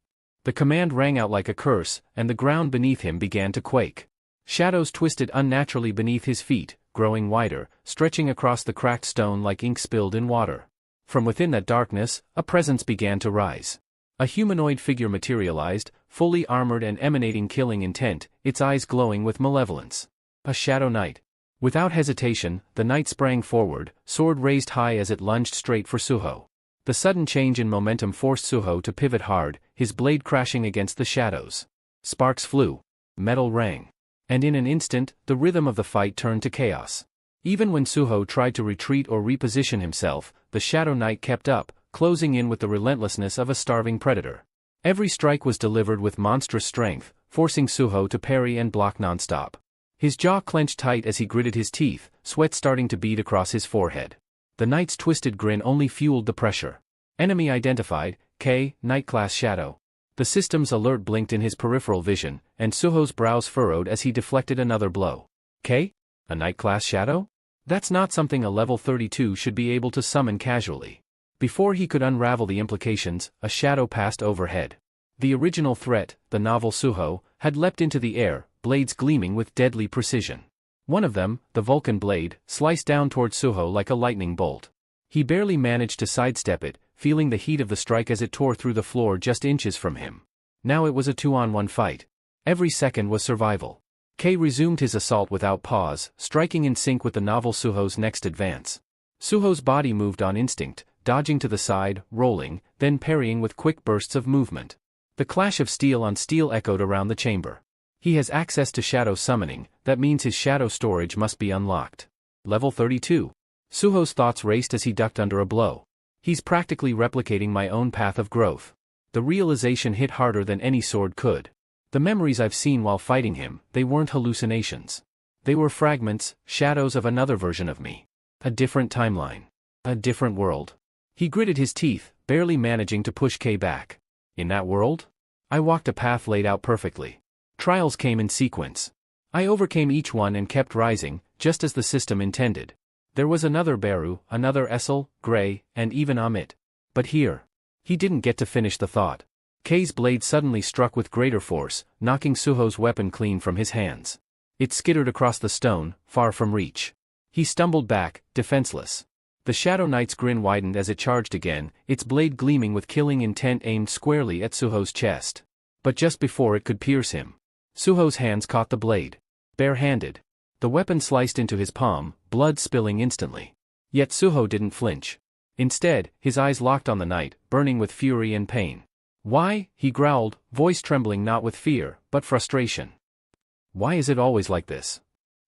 Speaker 1: The command rang out like a curse, and the ground beneath him began to quake. Shadows twisted unnaturally beneath his feet, growing wider, stretching across the cracked stone like ink spilled in water. From within that darkness, a presence began to rise. A humanoid figure materialized, fully armored and emanating killing intent, its eyes glowing with malevolence. A shadow knight. Without hesitation, the knight sprang forward, sword raised high as it lunged straight for Suho. The sudden change in momentum forced Suho to pivot hard, his blade crashing against the shadows. Sparks flew. Metal rang. And in an instant, the rhythm of the fight turned to chaos. Even when Suho tried to retreat or reposition himself, the Shadow Knight kept up, closing in with the relentlessness of a starving predator. Every strike was delivered with monstrous strength, forcing Suho to parry and block nonstop. His jaw clenched tight as he gritted his teeth, sweat starting to bead across his forehead. The knight's twisted grin only fueled the pressure. Enemy identified, K, Knight Class Shadow. The system's alert blinked in his peripheral vision, and Suho's brows furrowed as he deflected another blow. K? A Knight Class Shadow? That's not something a level 32 should be able to summon casually. Before he could unravel the implications, a shadow passed overhead. The original threat, the novel Suho, had leapt into the air, blades gleaming with deadly precision. One of them, the Vulcan blade, sliced down toward Suho like a lightning bolt. He barely managed to sidestep it, feeling the heat of the strike as it tore through the floor just inches from him. Now it was a 2-on-1 fight. Every second was survival. Kei resumed his assault without pause, striking in sync with the novel Suho's next advance. Suho's body moved on instinct, dodging to the side, rolling, then parrying with quick bursts of movement. The clash of steel on steel echoed around the chamber. He has access to shadow summoning, that means his shadow storage must be unlocked. Level 32. Suho's thoughts raced as he ducked under a blow. He's practically replicating my own path of growth. The realization hit harder than any sword could. The memories I've seen while fighting him, they weren't hallucinations. They were fragments, shadows of another version of me. A different timeline. A different world. He gritted his teeth, barely managing to push Kei back. In that world? I walked a path laid out perfectly. Trials came in sequence. I overcame each one and kept rising, just as the system intended. There was another Beru, another Essel, Gray, and even Amit. But here. He didn't get to finish the thought. Kei's blade suddenly struck with greater force, knocking Suho's weapon clean from his hands. It skittered across the stone, far from reach. He stumbled back, defenseless. The Shadow Knight's grin widened as it charged again, its blade gleaming with killing intent aimed squarely at Suho's chest. But just before it could pierce him, Suho's hands caught the blade. Bare-handed. The weapon sliced into his palm, blood spilling instantly. Yet Suho didn't flinch. Instead, his eyes locked on the knight, burning with fury and pain. Why? He growled, voice trembling not with fear, but frustration. Why is it always like this?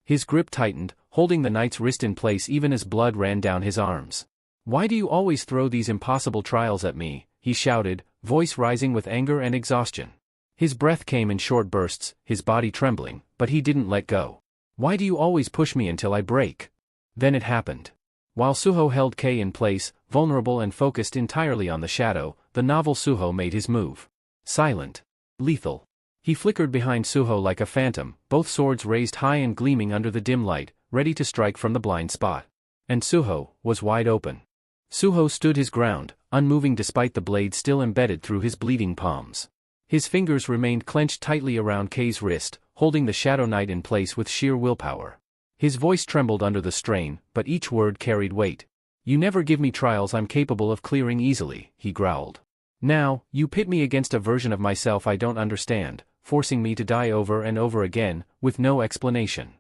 Speaker 1: His grip tightened, holding the knight's wrist in place even as blood ran down his arms. Why do you always throw these impossible trials at me? He shouted, voice rising with anger and exhaustion. His breath came in short bursts, his body trembling, but he didn't let go. Why do you always push me until I break? Then it happened. While Suho held Kei in place, vulnerable and focused entirely on the shadow, the novel Suho made his move. Silent. Lethal. He flickered behind Suho like a phantom, both swords raised high and gleaming under the dim light, ready to strike from the blind spot. And Suho was wide open. Suho stood his ground, unmoving despite the blade still embedded through his bleeding palms. His fingers remained clenched tightly around Kei's wrist, holding the Shadow Knight in place with sheer willpower. His voice trembled under the strain, but each word carried weight. "You never give me trials I'm capable of clearing easily," he growled. "Now, you pit me against a version of myself I don't understand, forcing me to die over and over again, with no explanation."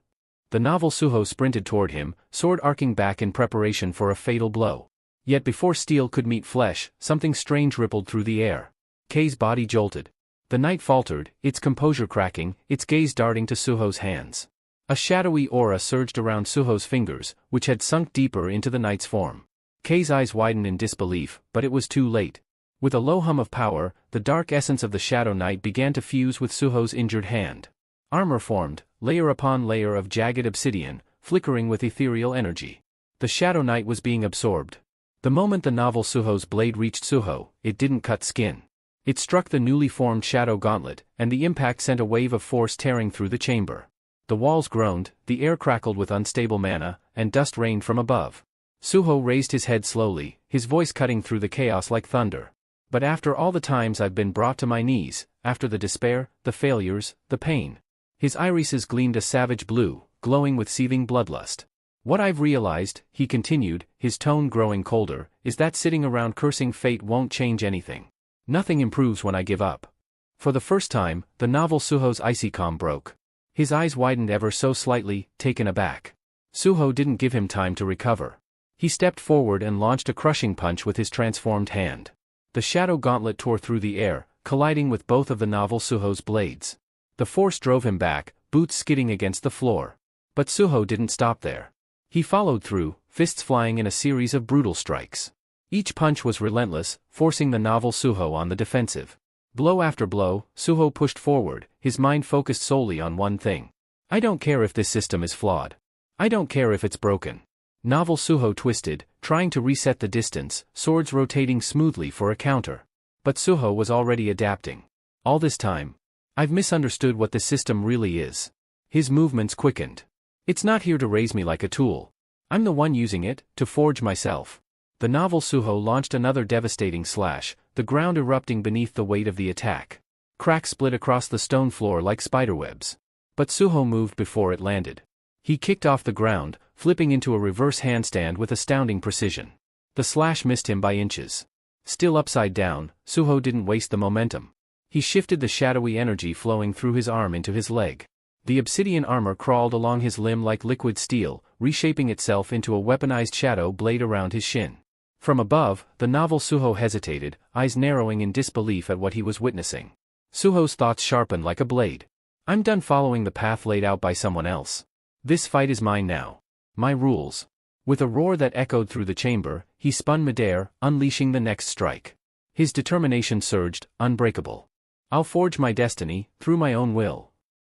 Speaker 1: The novel Suho sprinted toward him, sword arcing back in preparation for a fatal blow. Yet before steel could meet flesh, something strange rippled through the air. Kei's body jolted. The knight faltered, its composure cracking, its gaze darting to Suho's hands. A shadowy aura surged around Suho's fingers, which had sunk deeper into the knight's form. Kei's eyes widened in disbelief, but it was too late. With a low hum of power, the dark essence of the Shadow Knight began to fuse with Suho's injured hand. Armor formed, layer upon layer of jagged obsidian, flickering with ethereal energy. The Shadow Knight was being absorbed. The moment the novel Suho's blade reached Suho, it didn't cut skin. It struck the newly formed Shadow Gauntlet, and the impact sent a wave of force tearing through the chamber. The walls groaned, the air crackled with unstable mana, and dust rained from above. Suho raised his head slowly, his voice cutting through the chaos like thunder. "But after all the times I've been brought to my knees, after the despair, the failures, the pain." His irises gleamed a savage blue, glowing with seething bloodlust. "What I've realized," he continued, his tone growing colder, "is that sitting around cursing fate won't change anything. Nothing improves when I give up." For the first time, the novel Suho's icy calm broke. His eyes widened ever so slightly, taken aback. Suho didn't give him time to recover. He stepped forward and launched a crushing punch with his transformed hand. The Shadow Gauntlet tore through the air, colliding with both of the novel Suho's blades. The force drove him back, boots skidding against the floor. But Suho didn't stop there. He followed through, fists flying in a series of brutal strikes. Each punch was relentless, forcing the novel Suho on the defensive. Blow after blow, Suho pushed forward, his mind focused solely on one thing. "I don't care if this system is flawed. I don't care if it's broken." Novel Suho twisted, trying to reset the distance, swords rotating smoothly for a counter. But Suho was already adapting. "All this time, I've misunderstood what this system really is." His movements quickened. "It's not here to raise me like a tool. I'm the one using it, to forge myself." The novel Suho launched another devastating slash, the ground erupting beneath the weight of the attack. Cracks split across the stone floor like spiderwebs. But Suho moved before it landed. He kicked off the ground, flipping into a reverse handstand with astounding precision. The slash missed him by inches. Still upside down, Suho didn't waste the momentum. He shifted the shadowy energy flowing through his arm into his leg. The obsidian armor crawled along his limb like liquid steel, reshaping itself into a weaponized shadow blade around his shin. From above, the novel Suho hesitated, eyes narrowing in disbelief at what he was witnessing. Suho's thoughts sharpened like a blade. "I'm done following the path laid out by someone else. This fight is mine now. My rules." With a roar that echoed through the chamber, he spun midair, unleashing the next strike. His determination surged, unbreakable. "I'll forge my destiny, through my own will."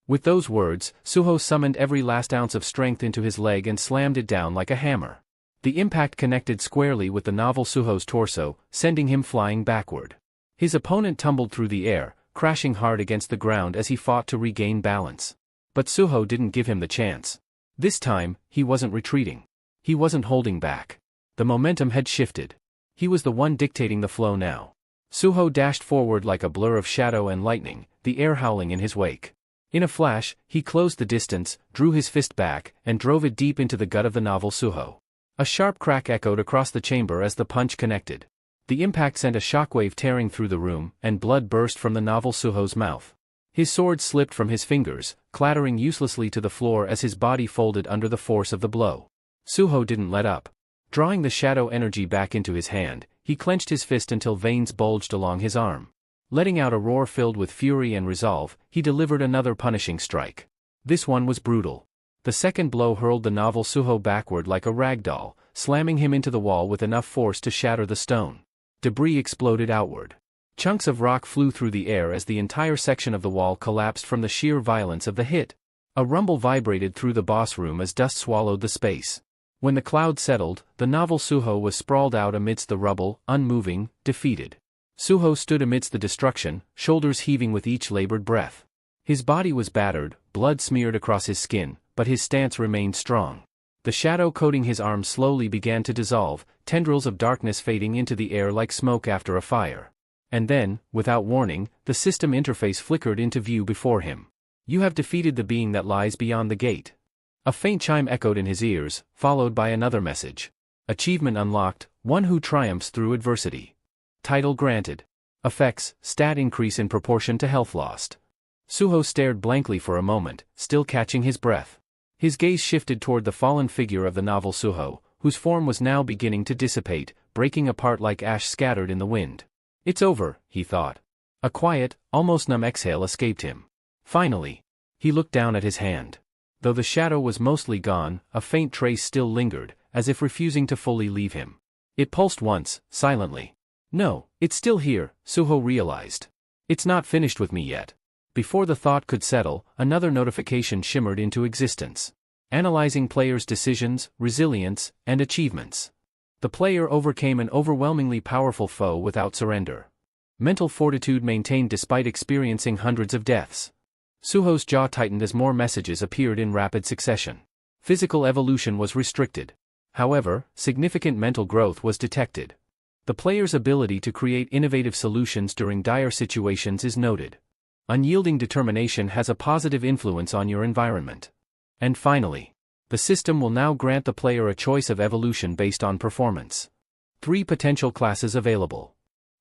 Speaker 1: With those words, Suho summoned every last ounce of strength into his leg and slammed it down like a hammer. The impact connected squarely with the novel Suho's torso, sending him flying backward. His opponent tumbled through the air, crashing hard against the ground as he fought to regain balance. But Suho didn't give him the chance. This time, he wasn't retreating. He wasn't holding back. The momentum had shifted. He was the one dictating the flow now. Suho dashed forward like a blur of shadow and lightning, the air howling in his wake. In a flash, he closed the distance, drew his fist back, and drove it deep into the gut of the novel Suho. A sharp crack echoed across the chamber as the punch connected. The impact sent a shockwave tearing through the room, and blood burst from the novel Suho's mouth. His sword slipped from his fingers, clattering uselessly to the floor as his body folded under the force of the blow. Suho didn't let up. Drawing the shadow energy back into his hand, he clenched his fist until veins bulged along his arm. Letting out a roar filled with fury and resolve, he delivered another punishing strike. This one was brutal. The second blow hurled the novel Suho backward like a rag doll, slamming him into the wall with enough force to shatter the stone. Debris exploded outward. Chunks of rock flew through the air as the entire section of the wall collapsed from the sheer violence of the hit. A rumble vibrated through the boss room as dust swallowed the space. When the cloud settled, the novel Suho was sprawled out amidst the rubble, unmoving, defeated. Suho stood amidst the destruction, shoulders heaving with each labored breath. His body was battered, blood smeared across his skin, but his stance remained strong. The shadow coating his arm slowly began to dissolve, tendrils of darkness fading into the air like smoke after a fire. And then, without warning, the system interface flickered into view before him. "You have defeated the being that lies beyond the gate." A faint chime echoed in his ears, followed by another message. "Achievement unlocked, one who triumphs through adversity. Title granted. Effects, stat increase in proportion to health lost." Suho stared blankly for a moment, still catching his breath. His gaze shifted toward the fallen figure of the novel Suho, whose form was now beginning to dissipate, breaking apart like ash scattered in the wind. "It's over," he thought. A quiet, almost numb exhale escaped him. Finally. He looked down at his hand. Though the shadow was mostly gone, a faint trace still lingered, as if refusing to fully leave him. It pulsed once, silently. "No, it's still here," Suho realized. "It's not finished with me yet." Before the thought could settle, another notification shimmered into existence. Analyzing players' decisions, resilience, and achievements. The player overcame an overwhelmingly powerful foe without surrender. Mental fortitude maintained despite experiencing hundreds of deaths. Suho's jaw tightened as more messages appeared in rapid succession. Physical evolution was restricted. However, significant mental growth was detected. The player's ability to create innovative solutions during dire situations is noted. Unyielding determination has a positive influence on your environment. And finally, the system will now grant the player a choice of evolution based on performance. 3 potential classes available.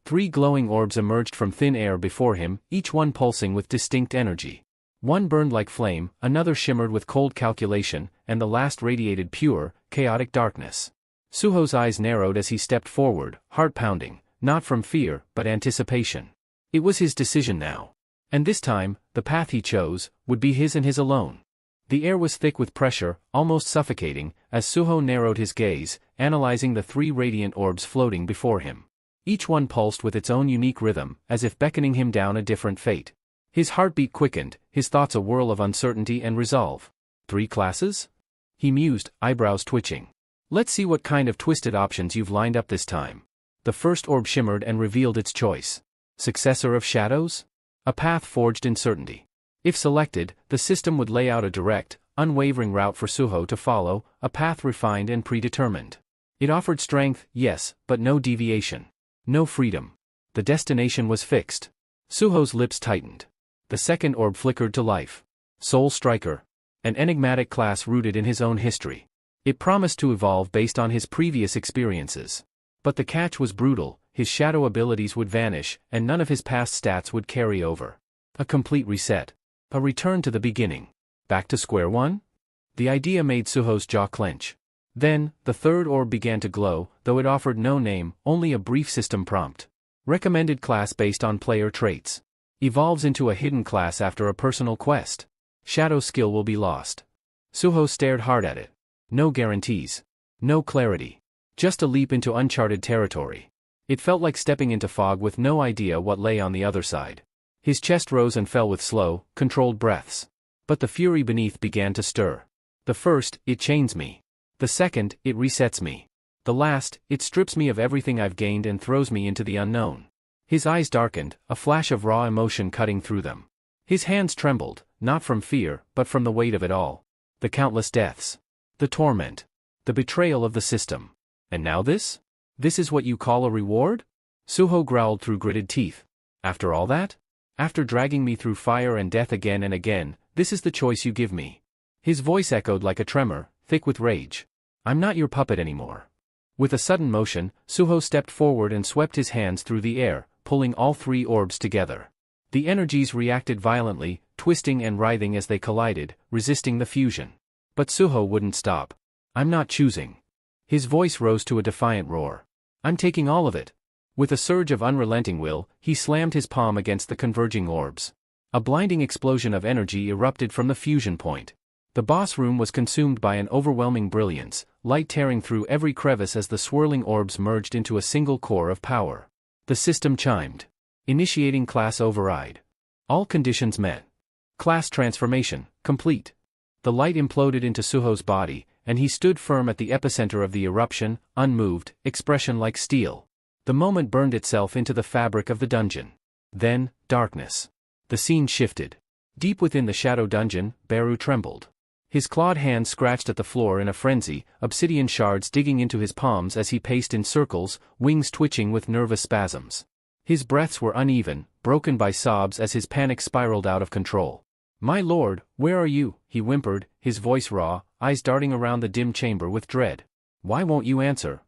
Speaker 1: 3 glowing orbs emerged from thin air before him, each one pulsing with distinct energy. One burned like flame, another shimmered with cold calculation, and the last radiated pure, chaotic darkness. Suho's eyes narrowed as he stepped forward, heart pounding, not from fear, but anticipation. It was his decision now. And this time, the path he chose, would be his and his alone. The air was thick with pressure, almost suffocating, as Suho narrowed his gaze, analyzing the 3 radiant orbs floating before him. Each one pulsed with its own unique rhythm, as if beckoning him down a different fate. His heartbeat quickened, his thoughts a whirl of uncertainty and resolve. 3 classes? He mused, eyebrows twitching. Let's see what kind of twisted options you've lined up this time. The first orb shimmered and revealed its choice. Successor of shadows? A path forged in certainty. If selected, the system would lay out a direct, unwavering route for Suho to follow, a path refined and predetermined. It offered strength, yes, but no deviation. No freedom. The destination was fixed. Suho's lips tightened. The second orb flickered to life. Soul Striker. An enigmatic class rooted in his own history. It promised to evolve based on his previous experiences. But the catch was brutal. His shadow abilities would vanish, and none of his past stats would carry over. A complete reset. A return to the beginning. Back to square one? The idea made Suho's jaw clench. Then, the third orb began to glow, though it offered no name, only a brief system prompt. Recommended class based on player traits. Evolves into a hidden class after a personal quest. Shadow skill will be lost. Suho stared hard at it. No guarantees. No clarity. Just a leap into uncharted territory. It felt like stepping into fog with no idea what lay on the other side. His chest rose and fell with slow, controlled breaths. But the fury beneath began to stir. The first, it chains me. The second, it resets me. The last, it strips me of everything I've gained and throws me into the unknown. His eyes darkened, a flash of raw emotion cutting through them. His hands trembled, not from fear, but from the weight of it all. The countless deaths. The torment. The betrayal of the system. And now this? This is what you call a reward? Suho growled through gritted teeth. After all that? After dragging me through fire and death again and again, this is the choice you give me. His voice echoed like a tremor, thick with rage. I'm not your puppet anymore. With a sudden motion, Suho stepped forward and swept his hands through the air, pulling all 3 orbs together. The energies reacted violently, twisting and writhing as they collided, resisting the fusion. But Suho wouldn't stop. I'm not choosing. His voice rose to a defiant roar. I'm taking all of it. With a surge of unrelenting will, he slammed his palm against the converging orbs. A blinding explosion of energy erupted from the fusion point. The boss room was consumed by an overwhelming brilliance, light tearing through every crevice as the swirling orbs merged into a single core of power. The system chimed. Initiating class override. All conditions met. Class transformation, complete. The light imploded into Suho's body, and he stood firm at the epicenter of the eruption, unmoved, expression like steel. The moment burned itself into the fabric of the dungeon. Then, darkness. The scene shifted. Deep within the shadow dungeon, Beru trembled. His clawed hands scratched at the floor in a frenzy, obsidian shards digging into his palms as he paced in circles, wings twitching with nervous spasms. His breaths were uneven, broken by sobs as his panic spiraled out of control. "My lord, where are you?" he whimpered, his voice raw, eyes darting around the dim chamber with dread. "Why won't you answer?"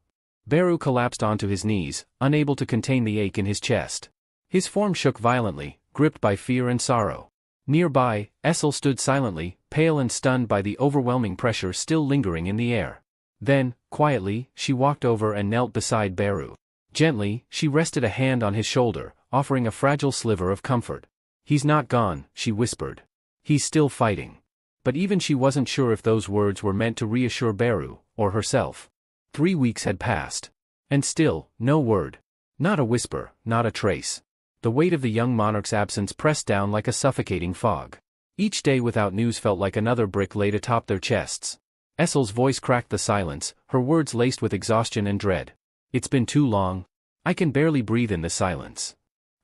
Speaker 1: Beru collapsed onto his knees, unable to contain the ache in his chest. His form shook violently, gripped by fear and sorrow. Nearby, Essel stood silently, pale and stunned by the overwhelming pressure still lingering in the air. Then, quietly, she walked over and knelt beside Beru. Gently, she rested a hand on his shoulder, offering a fragile sliver of comfort. "He's not gone," she whispered. "He's still fighting." But even she wasn't sure if those words were meant to reassure Beru, or herself. 3 weeks had passed. And still, no word. Not a whisper, not a trace. The weight of the young monarch's absence pressed down like a suffocating fog. Each day without news felt like another brick laid atop their chests. Essel's voice cracked the silence, her words laced with exhaustion and dread. "It's been too long. I can barely breathe in this silence."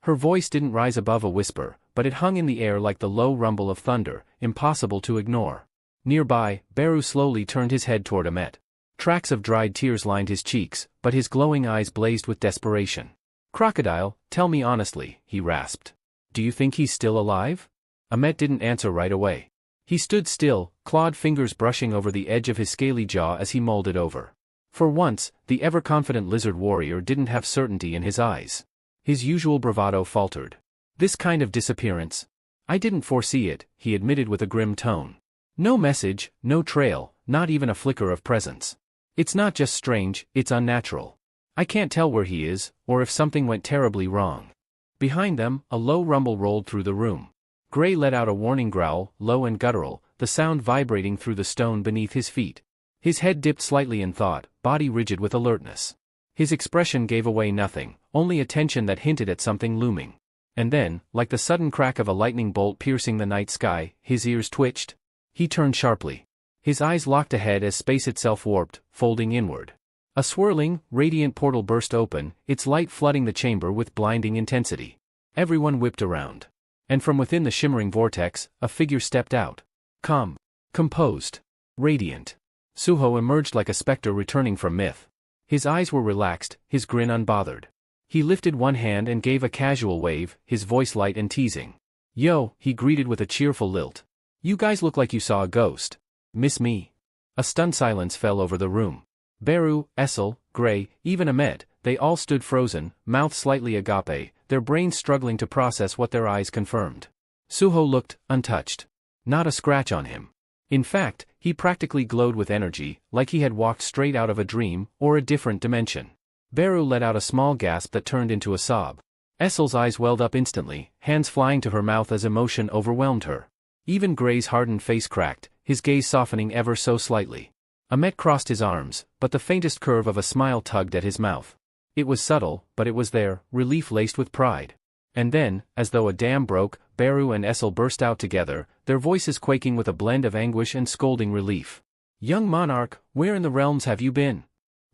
Speaker 1: Her voice didn't rise above a whisper, but it hung in the air like the low rumble of thunder, impossible to ignore. Nearby, Beru slowly turned his head toward Amet. Tracks of dried tears lined his cheeks, but his glowing eyes blazed with desperation. "Crocodile, tell me honestly," he rasped. "Do you think he's still alive?" Amet didn't answer right away. He stood still, clawed fingers brushing over the edge of his scaly jaw as he mulled it over. For once, the ever-confident lizard warrior didn't have certainty in his eyes. His usual bravado faltered. "This kind of disappearance? I didn't foresee it," he admitted with a grim tone. "No message, no trail, not even a flicker of presence. It's not just strange, it's unnatural. I can't tell where he is, or if something went terribly wrong." Behind them, a low rumble rolled through the room. Gray let out a warning growl, low and guttural, the sound vibrating through the stone beneath his feet. His head dipped slightly in thought, body rigid with alertness. His expression gave away nothing, only a tension that hinted at something looming. And then, like the sudden crack of a lightning bolt piercing the night sky, his ears twitched. He turned sharply. His eyes locked ahead as space itself warped, folding inward. A swirling, radiant portal burst open, its light flooding the chamber with blinding intensity. Everyone whipped around. And from within the shimmering vortex, a figure stepped out. Calm. Composed. Radiant. Suho emerged like a specter returning from myth. His eyes were relaxed, his grin unbothered. He lifted one hand and gave a casual wave, his voice light and teasing. "Yo," he greeted with a cheerful lilt. "You guys look like you saw a ghost. Miss me?" A stunned silence fell over the room. Beru, Essel, Gray, even Amet, they all stood frozen, mouths slightly agape, their brains struggling to process what their eyes confirmed. Suho looked untouched. Not a scratch on him. In fact, he practically glowed with energy, like he had walked straight out of a dream, or a different dimension. Beru let out a small gasp that turned into a sob. Essel's eyes welled up instantly, hands flying to her mouth as emotion overwhelmed her. Even Gray's hardened face cracked, his gaze softening ever so slightly. Amet crossed his arms, but the faintest curve of a smile tugged at his mouth. It was subtle, but it was there, relief laced with pride. And then, as though a dam broke, Beru and Essel burst out together, their voices quaking with a blend of anguish and scolding relief. "Young monarch, where in the realms have you been?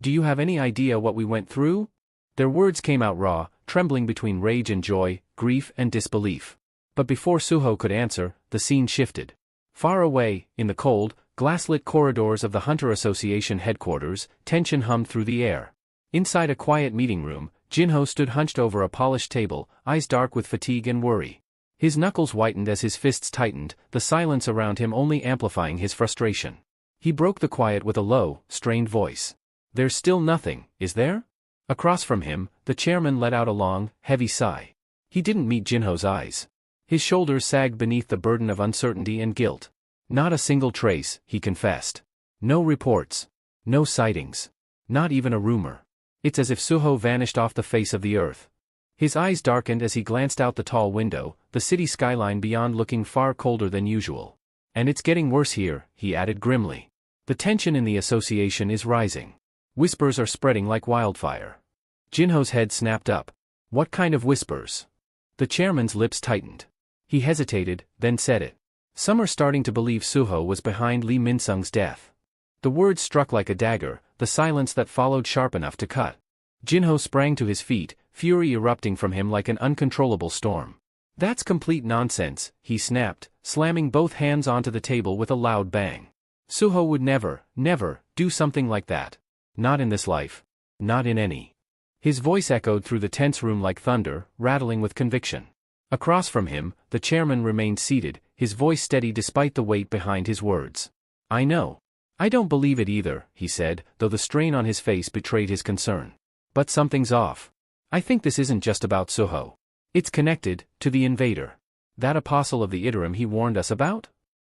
Speaker 1: Do you have any idea what we went through?" Their words came out raw, trembling between rage and joy, grief and disbelief. But before Suho could answer, the scene shifted. Far away, in the cold, glass-lit corridors of the Hunter Association headquarters, tension hummed through the air. Inside a quiet meeting room, Jinho stood hunched over a polished table, eyes dark with fatigue and worry. His knuckles whitened as his fists tightened, the silence around him only amplifying his frustration. He broke the quiet with a low, strained voice. "There's still nothing, is there?" Across from him, the chairman let out a long, heavy sigh. He didn't meet Jinho's eyes. His shoulders sagged beneath the burden of uncertainty and guilt. "Not a single trace," he confessed. "No reports. No sightings. Not even a rumor. It's as if Suho vanished off the face of the earth." His eyes darkened as he glanced out the tall window, the city skyline beyond looking far colder than usual. "And it's getting worse here," he added grimly. "The tension in the association is rising. Whispers are spreading like wildfire." Jinho's head snapped up. "What kind of whispers?" The chairman's lips tightened. He hesitated, then said it. "Some are starting to believe Suho was behind Lee Minsung's death." The words struck like a dagger, the silence that followed sharp enough to cut. Jinho sprang to his feet, fury erupting from him like an uncontrollable storm. That's complete nonsense, he snapped, slamming both hands onto the table with a loud bang. Suho would never, never, do something like that. Not in this life. Not in any. His voice echoed through the tense room like thunder, rattling with conviction. Across from him, the chairman remained seated, his voice steady despite the weight behind his words. I know. I don't believe it either, he said, though the strain on his face betrayed his concern. But something's off. I think this isn't just about Suho. It's connected to the invader. That apostle of the Iterum he warned us about?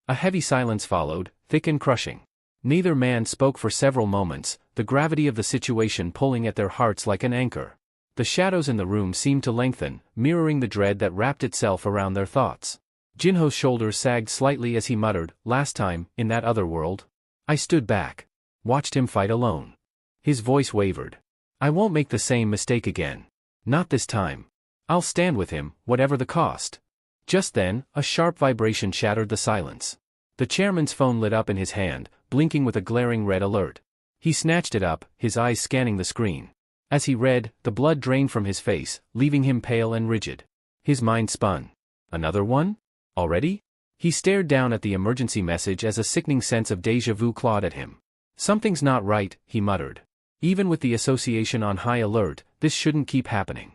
Speaker 1: A heavy silence followed, thick and crushing. Neither man spoke for several moments, the gravity of the situation pulling at their hearts like an anchor. The shadows in the room seemed to lengthen, mirroring the dread that wrapped itself around their thoughts. Jinho's shoulders sagged slightly as he muttered, last time, in that other world. I stood back. Watched him fight alone. His voice wavered. I won't make the same mistake again. Not this time. I'll stand with him, whatever the cost. Just then, a sharp vibration shattered the silence. The chairman's phone lit up in his hand, blinking with a glaring red alert. He snatched it up, his eyes scanning the screen. As he read, the blood drained from his face, leaving him pale and rigid. His mind spun. Another one? Already? He stared down at the emergency message as a sickening sense of déjà vu clawed at him. Something's not right, he muttered. Even with the association on high alert, this shouldn't keep happening.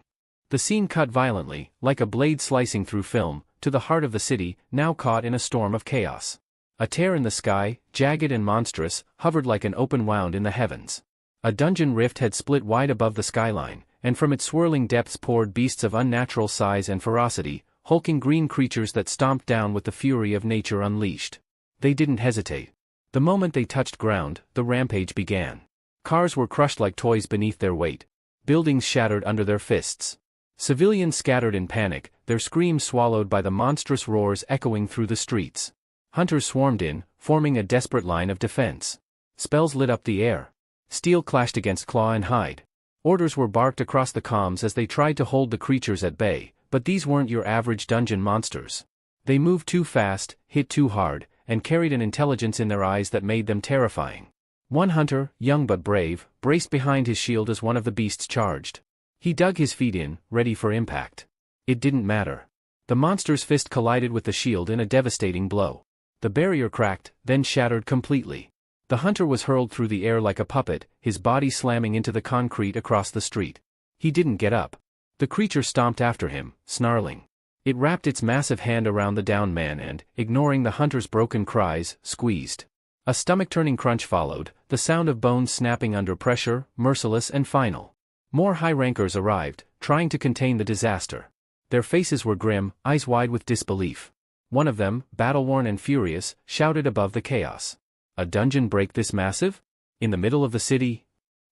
Speaker 1: The scene cut violently, like a blade slicing through film, to the heart of the city, now caught in a storm of chaos. A tear in the sky, jagged and monstrous, hovered like an open wound in the heavens. A dungeon rift had split wide above the skyline, and from its swirling depths poured beasts of unnatural size and ferocity, hulking green creatures that stomped down with the fury of nature unleashed. They didn't hesitate. The moment they touched ground, the rampage began. Cars were crushed like toys beneath their weight. Buildings shattered under their fists. Civilians scattered in panic, their screams swallowed by the monstrous roars echoing through the streets. Hunters swarmed in, forming a desperate line of defense. Spells lit up the air. Steel clashed against claw and hide. Orders were barked across the comms as they tried to hold the creatures at bay, but these weren't your average dungeon monsters. They moved too fast, hit too hard, and carried an intelligence in their eyes that made them terrifying. One hunter, young but brave, braced behind his shield as one of the beasts charged. He dug his feet in, ready for impact. It didn't matter. The monster's fist collided with the shield in a devastating blow. The barrier cracked, then shattered completely. The hunter was hurled through the air like a puppet, his body slamming into the concrete across the street. He didn't get up. The creature stomped after him, snarling. It wrapped its massive hand around the downed man and, ignoring the hunter's broken cries, squeezed. A stomach-turning crunch followed, the sound of bones snapping under pressure, merciless and final. More high-rankers arrived, trying to contain the disaster. Their faces were grim, eyes wide with disbelief. One of them, battle-worn and furious, shouted above the chaos. A dungeon break this massive? In the middle of the city?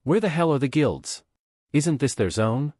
Speaker 1: Where the hell are the guilds? Isn't this their zone?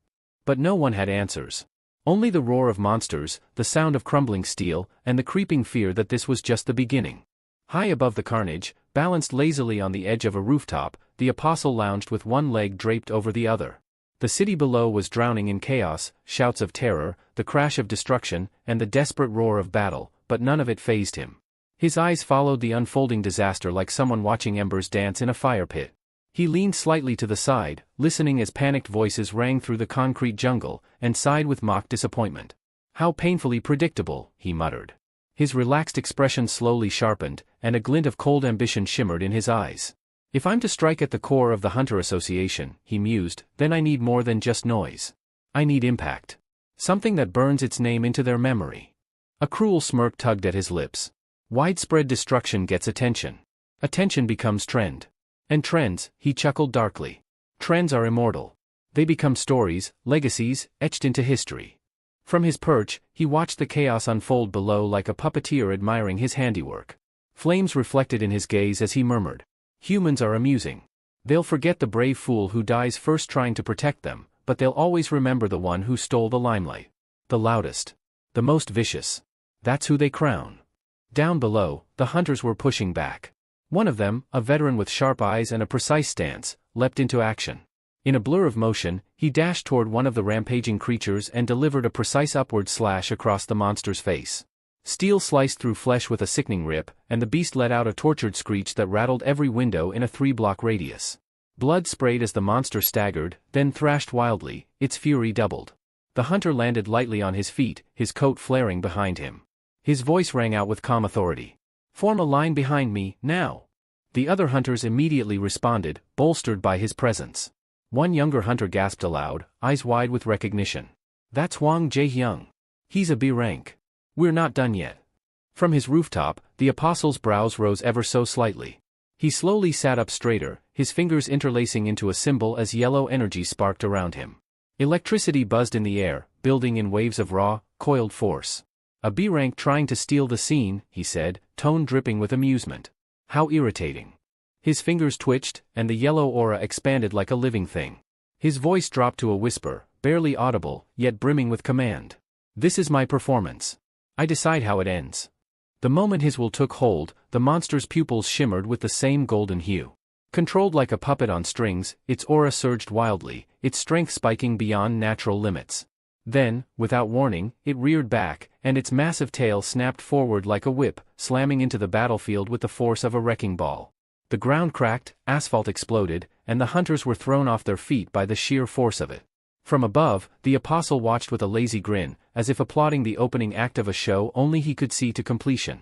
Speaker 1: But no one had answers. Only the roar of monsters, the sound of crumbling steel, and the creeping fear that this was just the beginning. High above the carnage, balanced lazily on the edge of a rooftop, the apostle lounged with one leg draped over the other. The city below was drowning in chaos, shouts of terror, the crash of destruction, and the desperate roar of battle, but none of it fazed him. His eyes followed the unfolding disaster like someone watching embers dance in a fire pit. He leaned slightly to the side, listening as panicked voices rang through the concrete jungle, and sighed with mock disappointment. How painfully predictable, he muttered. His relaxed expression slowly sharpened, and a glint of cold ambition shimmered in his eyes. If I'm to strike at the core of the Hunter Association, he mused, then I need more than just noise. I need impact. Something that burns its name into their memory. A cruel smirk tugged at his lips. Widespread destruction gets attention. Attention becomes trend. And trends, he chuckled darkly. Trends are immortal. They become stories, legacies, etched into history. From his perch, he watched the chaos unfold below like a puppeteer admiring his handiwork. Flames reflected in his gaze as he murmured. Humans are amusing. They'll forget the brave fool who dies first trying to protect them, but they'll always remember the one who stole the limelight. The loudest. The most vicious. That's who they crown. Down below, the hunters were pushing back. One of them, a veteran with sharp eyes and a precise stance, leapt into action. In a blur of motion, he dashed toward one of the rampaging creatures and delivered a precise upward slash across the monster's face. Steel sliced through flesh with a sickening rip, and the beast let out a tortured screech that rattled every window in a 3-block radius. Blood sprayed as the monster staggered, then thrashed wildly, its fury doubled. The hunter landed lightly on his feet, his coat flaring behind him. His voice rang out with calm authority. "Form a line behind me, now." The other hunters immediately responded, bolstered by his presence. One younger hunter gasped aloud, eyes wide with recognition. "That's Hwang Jae-hyung. He's a B rank. We're not done yet." From his rooftop, the apostle's brows rose ever so slightly. He slowly sat up straighter, his fingers interlacing into a symbol as yellow energy sparked around him. Electricity buzzed in the air, building in waves of raw, coiled force. "A B rank trying to steal the scene," he said, tone dripping with amusement. "How irritating." His fingers twitched, and the yellow aura expanded like a living thing. His voice dropped to a whisper, barely audible, yet brimming with command. "This is my performance. I decide how it ends." The moment his will took hold, the monster's pupils shimmered with the same golden hue. Controlled like a puppet on strings, its aura surged wildly, its strength spiking beyond natural limits. Then, without warning, it reared back, and its massive tail snapped forward like a whip, slamming into the battlefield with the force of a wrecking ball. The ground cracked, asphalt exploded, and the hunters were thrown off their feet by the sheer force of it. From above, the apostle watched with a lazy grin, as if applauding the opening act of a show only he could see to completion.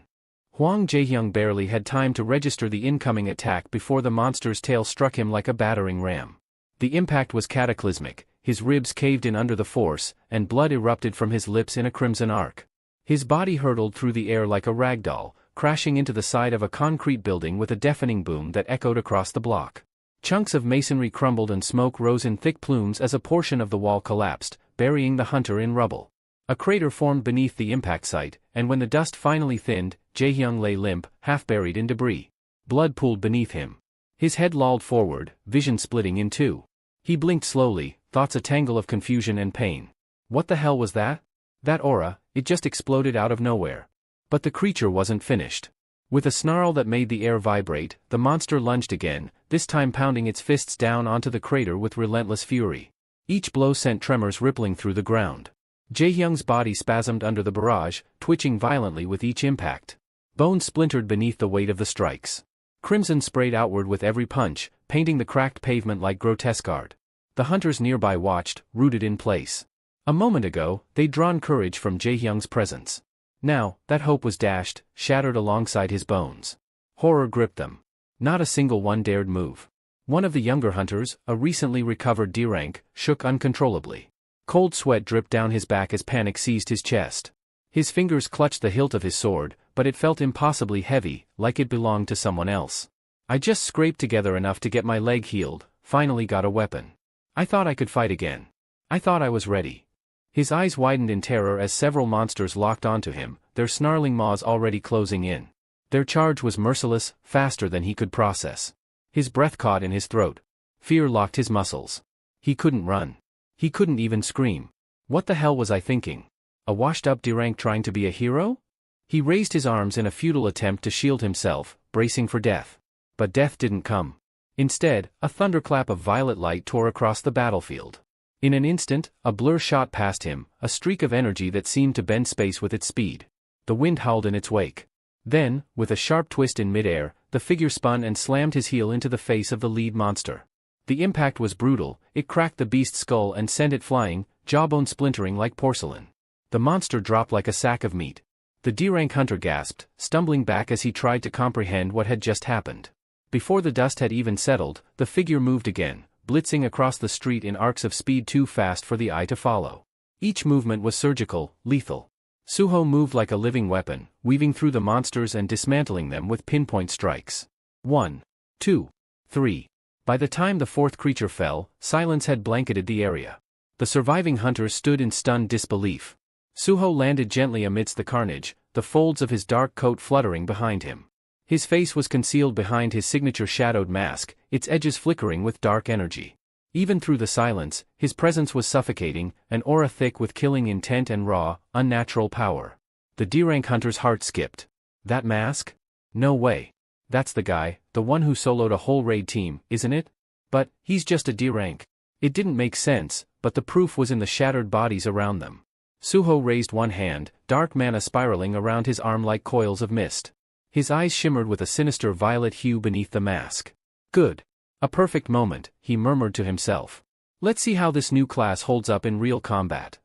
Speaker 1: Hwang Jae-hyung barely had time to register the incoming attack before the monster's tail struck him like a battering ram. The impact was cataclysmic, his ribs caved in under the force, and blood erupted from his lips in a crimson arc. His body hurtled through the air like a ragdoll, crashing into the side of a concrete building with a deafening boom that echoed across the block. Chunks of masonry crumbled and smoke rose in thick plumes as a portion of the wall collapsed, burying the hunter in rubble. A crater formed beneath the impact site, and when the dust finally thinned, Jae-hyung lay limp, half buried in debris. Blood pooled beneath him. His head lolled forward, vision splitting in two. He blinked slowly, thoughts a tangle of confusion and pain. What the hell was that? That aura, it just exploded out of nowhere. But the creature wasn't finished. With a snarl that made the air vibrate, the monster lunged again, this time pounding its fists down onto the crater with relentless fury. Each blow sent tremors rippling through the ground. Jae-hyung's body spasmed under the barrage, twitching violently with each impact. Bones splintered beneath the weight of the strikes. Crimson sprayed outward with every punch, painting the cracked pavement like grotesque art. The hunters nearby watched, rooted in place. A moment ago, they'd drawn courage from Jae-hyung's presence. Now, that hope was dashed, shattered alongside his bones. Horror gripped them. Not a single one dared move. One of the younger hunters, a recently recovered D rank, shook uncontrollably. Cold sweat dripped down his back as panic seized his chest. His fingers clutched the hilt of his sword, but it felt impossibly heavy, like it belonged to someone else. "I just scraped together enough to get my leg healed, finally got a weapon. I thought I could fight again. I thought I was ready." His eyes widened in terror as several monsters locked onto him, their snarling maws already closing in. Their charge was merciless, faster than he could process. His breath caught in his throat. Fear locked his muscles. He couldn't run. He couldn't even scream. What the hell was I thinking? A washed-up D-rank trying to be a hero? He raised his arms in a futile attempt to shield himself, bracing for death. But death didn't come. Instead, a thunderclap of violet light tore across the battlefield. In an instant, a blur shot past him, a streak of energy that seemed to bend space with its speed. The wind howled in its wake. Then, with a sharp twist in midair, the figure spun and slammed his heel into the face of the lead monster. The impact was brutal, it cracked the beast's skull and sent it flying, jawbone splintering like porcelain. The monster dropped like a sack of meat. The D-rank hunter gasped, stumbling back as he tried to comprehend what had just happened. Before the dust had even settled, the figure moved again, blitzing across the street in arcs of speed too fast for the eye to follow. Each movement was surgical, lethal. Suho moved like a living weapon, weaving through the monsters and dismantling them with pinpoint strikes. 1, 2, 3. By the time the fourth creature fell, silence had blanketed the area. The surviving hunters stood in stunned disbelief. Suho landed gently amidst the carnage, the folds of his dark coat fluttering behind him. His face was concealed behind his signature shadowed mask, its edges flickering with dark energy. Even through the silence, his presence was suffocating, an aura thick with killing intent and raw, unnatural power. The D-rank hunter's heart skipped. That mask? No way. That's the guy, the one who soloed a whole raid team, isn't it? But, he's just a D-rank. It didn't make sense, but the proof was in the shattered bodies around them. Suho raised one hand, dark mana spiraling around his arm like coils of mist. His eyes shimmered with a sinister violet hue beneath the mask. Good. A perfect moment, he murmured to himself. Let's see how this new class holds up in real combat.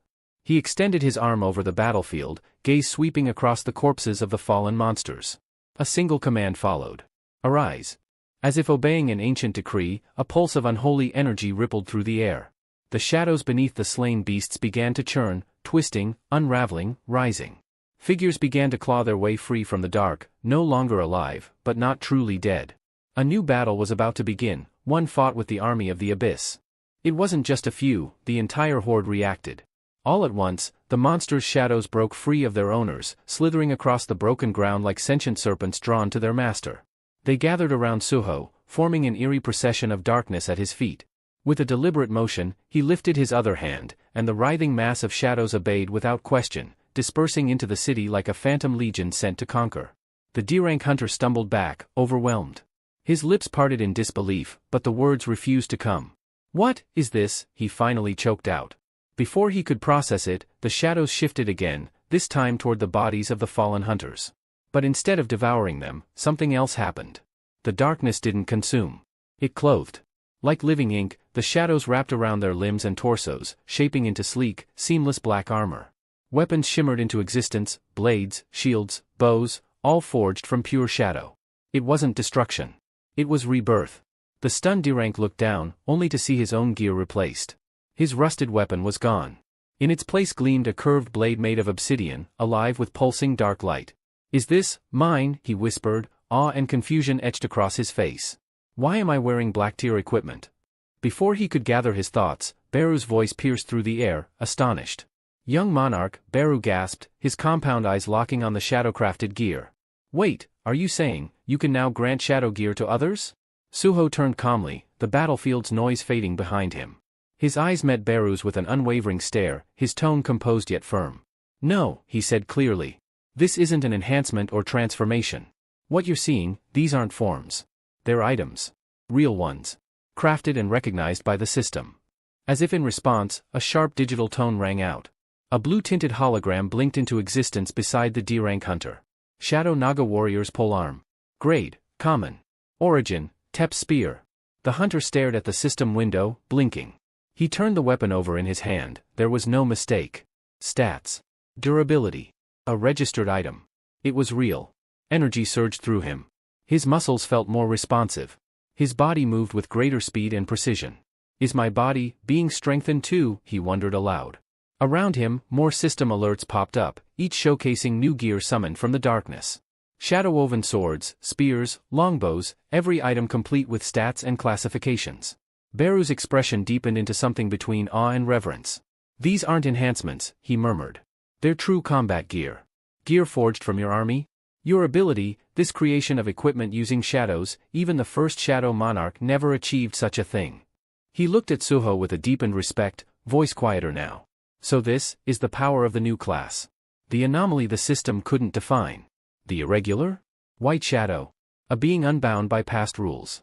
Speaker 1: He extended his arm over the battlefield, gaze sweeping across the corpses of the fallen monsters. A single command followed. Arise. As if obeying an ancient decree, a pulse of unholy energy rippled through the air. The shadows beneath the slain beasts began to churn, twisting, unraveling, rising. Figures began to claw their way free from the dark, no longer alive, but not truly dead. A new battle was about to begin, one fought with the army of the abyss. It wasn't just a few, the entire horde reacted. All at once, the monsters' shadows broke free of their owners, slithering across the broken ground like sentient serpents drawn to their master. They gathered around Suho, forming an eerie procession of darkness at his feet. With a deliberate motion, he lifted his other hand, and the writhing mass of shadows obeyed without question, dispersing into the city like a phantom legion sent to conquer. The D-rank hunter stumbled back, overwhelmed. His lips parted in disbelief, but the words refused to come. "What is this?" he finally choked out. Before he could process it, the shadows shifted again, this time toward the bodies of the fallen hunters. But instead of devouring them, something else happened. The darkness didn't consume. It clothed. Like living ink, the shadows wrapped around their limbs and torsos, shaping into sleek, seamless black armor. Weapons shimmered into existence, blades, shields, bows, all forged from pure shadow. It wasn't destruction. It was rebirth. The stunned D-rank looked down, only to see his own gear replaced. His rusted weapon was gone. In its place gleamed a curved blade made of obsidian, alive with pulsing dark light. "Is this mine?" he whispered, awe and confusion etched across his face. "Why am I wearing black tier equipment?" Before he could gather his thoughts, Beru's voice pierced through the air, astonished. "Young monarch," Beru gasped, his compound eyes locking on the shadow-crafted gear. "Wait, are you saying you can now grant shadow gear to others?" Suho turned calmly, the battlefield's noise fading behind him. His eyes met Beru's with an unwavering stare, his tone composed yet firm. "No," he said clearly. "This isn't an enhancement or transformation. What you're seeing, these aren't forms. They're items. Real ones. Crafted and recognized by the system." As if in response, a sharp digital tone rang out. A blue-tinted hologram blinked into existence beside the D-rank hunter. Shadow Naga Warrior's polearm. Grade, common. Origin, Tep Spear. The hunter stared at the system window, blinking. He turned the weapon over in his hand, there was no mistake. Stats. Durability. A registered item. It was real. Energy surged through him. His muscles felt more responsive. His body moved with greater speed and precision. "Is my body being strengthened too?" he wondered aloud. Around him, more system alerts popped up, each showcasing new gear summoned from the darkness. Shadow-woven swords, spears, longbows, every item complete with stats and classifications. Beru's expression deepened into something between awe and reverence. "These aren't enhancements," he murmured. "They're true combat gear. Gear forged from your army? Your ability, this creation of equipment using shadows, even the first Shadow Monarch never achieved such a thing." He looked at Suho with a deepened respect, voice quieter now. "So this is the power of the new class. The anomaly the system couldn't define. The irregular? White shadow. A being unbound by past rules."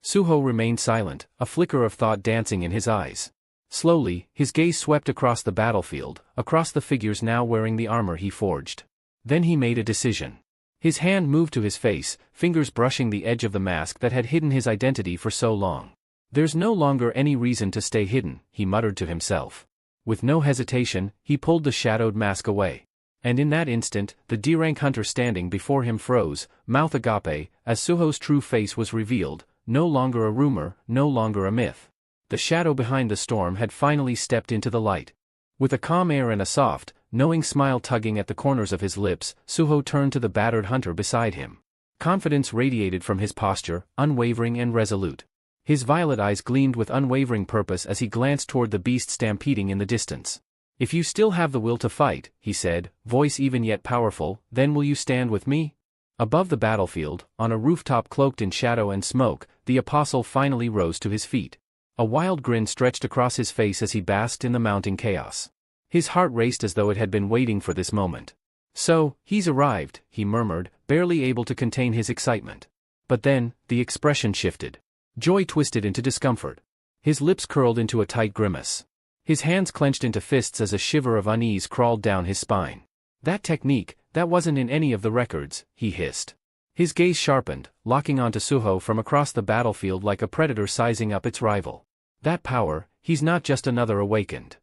Speaker 1: Suho remained silent, a flicker of thought dancing in his eyes. Slowly, his gaze swept across the battlefield, across the figures now wearing the armor he forged. Then he made a decision. His hand moved to his face, fingers brushing the edge of the mask that had hidden his identity for so long. "There's no longer any reason to stay hidden," he muttered to himself. With no hesitation, he pulled the shadowed mask away. And in that instant, the D-rank hunter standing before him froze, mouth agape, as Suho's true face was revealed, no longer a rumor, no longer a myth. The shadow behind the storm had finally stepped into the light. With a calm air and a soft, knowing smile tugging at the corners of his lips, Suho turned to the battered hunter beside him. Confidence radiated from his posture, unwavering and resolute. His violet eyes gleamed with unwavering purpose as he glanced toward the beast stampeding in the distance. "If you still have the will to fight," he said, voice even yet powerful, "then will you stand with me?" Above the battlefield, on a rooftop cloaked in shadow and smoke, the apostle finally rose to his feet. A wild grin stretched across his face as he basked in the mounting chaos. His heart raced as though it had been waiting for this moment. "So, he's arrived," he murmured, barely able to contain his excitement. But then, the expression shifted. Joy twisted into discomfort. His lips curled into a tight grimace. His hands clenched into fists as a shiver of unease crawled down his spine. "That technique, that wasn't in any of the records," he hissed. His gaze sharpened, locking onto Suho from across the battlefield like a predator sizing up its rival. "That power, he's not just another awakened.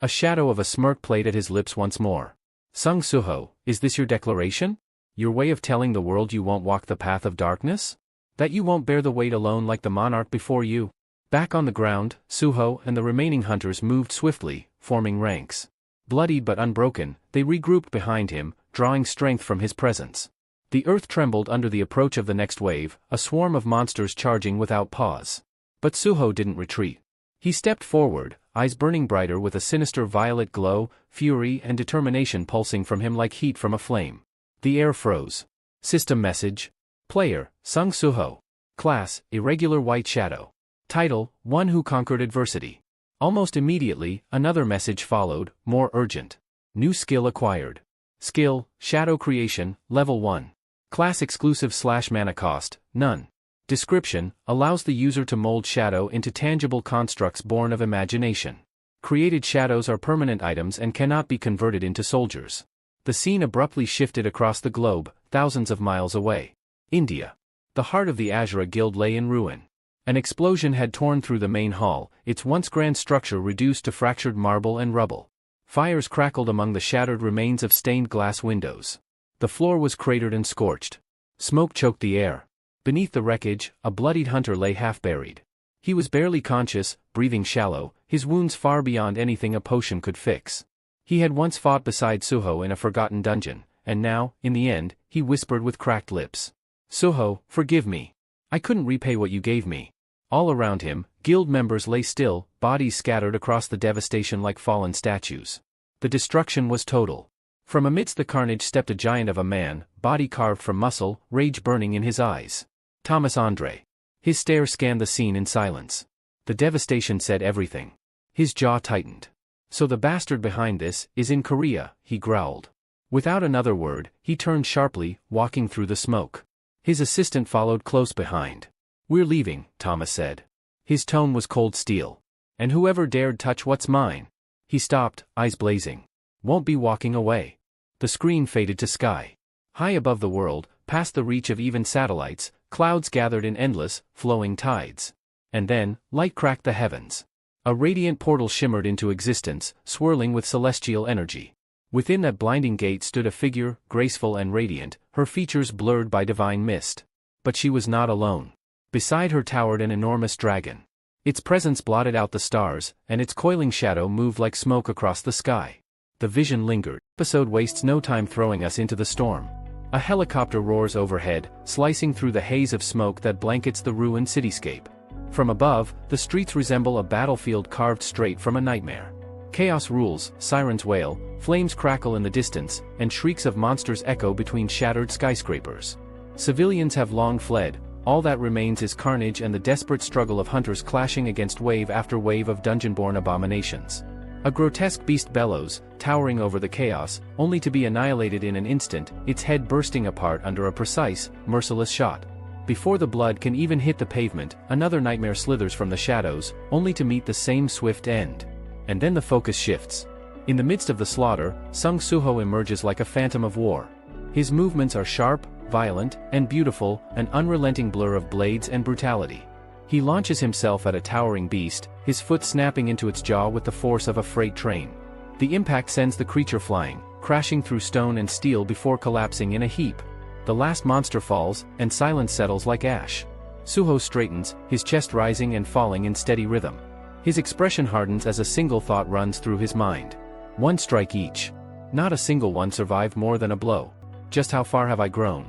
Speaker 1: A shadow of a smirk played at his lips once more. Sung Suho, is this your declaration? Your way of telling the world you won't walk the path of darkness? That you won't bear the weight alone like the monarch before you? Back on the ground, Suho and the remaining hunters moved swiftly, forming ranks. Bloodied but unbroken, they regrouped behind him, drawing strength from his presence. The earth trembled under the approach of the next wave, a swarm of monsters charging without pause. But Suho didn't retreat. He stepped forward, eyes burning brighter with a sinister violet glow, fury and determination pulsing from him like heat from a flame. The air froze. System message. Player, Sung Suho. Class, Irregular White Shadow. Title, One Who Conquered Adversity. Almost immediately, another message followed, more urgent. New skill acquired. Skill, Shadow Creation, Level 1. Class exclusive / mana cost, none. Description, allows the user to mold shadow into tangible constructs born of imagination. Created shadows are permanent items and cannot be converted into soldiers. The scene abruptly shifted across the globe, thousands of miles away. India. The heart of the Azura Guild lay in ruin. An explosion had torn through the main hall, its once grand structure reduced to fractured marble and rubble. Fires crackled among the shattered remains of stained glass windows. The floor was cratered and scorched. Smoke choked the air. Beneath the wreckage, a bloodied hunter lay half-buried. He was barely conscious, breathing shallow, his wounds far beyond anything a potion could fix. He had once fought beside Suho in a forgotten dungeon, and now, in the end, he whispered with cracked lips. Suho, forgive me. I couldn't repay what you gave me. All around him, guild members lay still, bodies scattered across the devastation like fallen statues. The destruction was total. From amidst the carnage stepped a giant of a man, body carved from muscle, rage burning in his eyes. Thomas Andre. His stare scanned the scene in silence. The devastation said everything. His jaw tightened. So the bastard behind this is in Korea, he growled. Without another word, he turned sharply, walking through the smoke. His assistant followed close behind. We're leaving, Thomas said. His tone was cold steel. And whoever dared touch what's mine. He stopped, eyes blazing. Won't be walking away. The screen faded to sky. High above the world, past the reach of even satellites, clouds gathered in endless, flowing tides. And then, light cracked the heavens. A radiant portal shimmered into existence, swirling with celestial energy. Within that blinding gate stood a figure, graceful and radiant, her features blurred by divine mist. But she was not alone. Beside her towered an enormous dragon. Its presence blotted out the stars, and its coiling shadow moved like smoke across the sky. The vision lingered. Episode wastes no time throwing us into the storm. A helicopter roars overhead, slicing through the haze of smoke that blankets the ruined cityscape. From above, the streets resemble a battlefield carved straight from a nightmare. Chaos rules, sirens wail, flames crackle in the distance, and shrieks of monsters echo between shattered skyscrapers. Civilians have long fled, all that remains is carnage and the desperate struggle of hunters clashing against wave after wave of dungeon-born abominations. A grotesque beast bellows, towering over the chaos, only to be annihilated in an instant, its head bursting apart under a precise, merciless shot. Before the blood can even hit the pavement, another nightmare slithers from the shadows, only to meet the same swift end. And then the focus shifts. In the midst of the slaughter, Sung Suho emerges like a phantom of war. His movements are sharp, violent, and beautiful, an unrelenting blur of blades and brutality. He launches himself at a towering beast, his foot snapping into its jaw with the force of a freight train. The impact sends the creature flying, crashing through stone and steel before collapsing in a heap. The last monster falls, and silence settles like ash. Suho straightens, his chest rising and falling in steady rhythm. His expression hardens as a single thought runs through his mind. One strike each. Not a single one survived more than a blow. Just how far have I grown?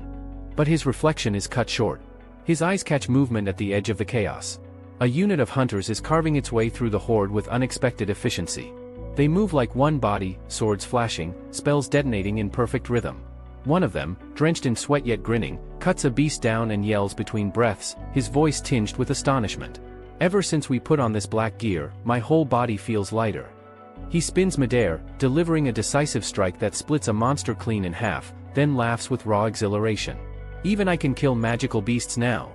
Speaker 1: But his reflection is cut short. His eyes catch movement at the edge of the chaos. A unit of hunters is carving its way through the horde with unexpected efficiency. They move like one body, swords flashing, spells detonating in perfect rhythm. One of them, drenched in sweat yet grinning, cuts a beast down and yells between breaths, his voice tinged with astonishment. Ever since we put on this black gear, my whole body feels lighter. He spins midair, delivering a decisive strike that splits a monster clean in half, then laughs with raw exhilaration. Even I can kill magical beasts now.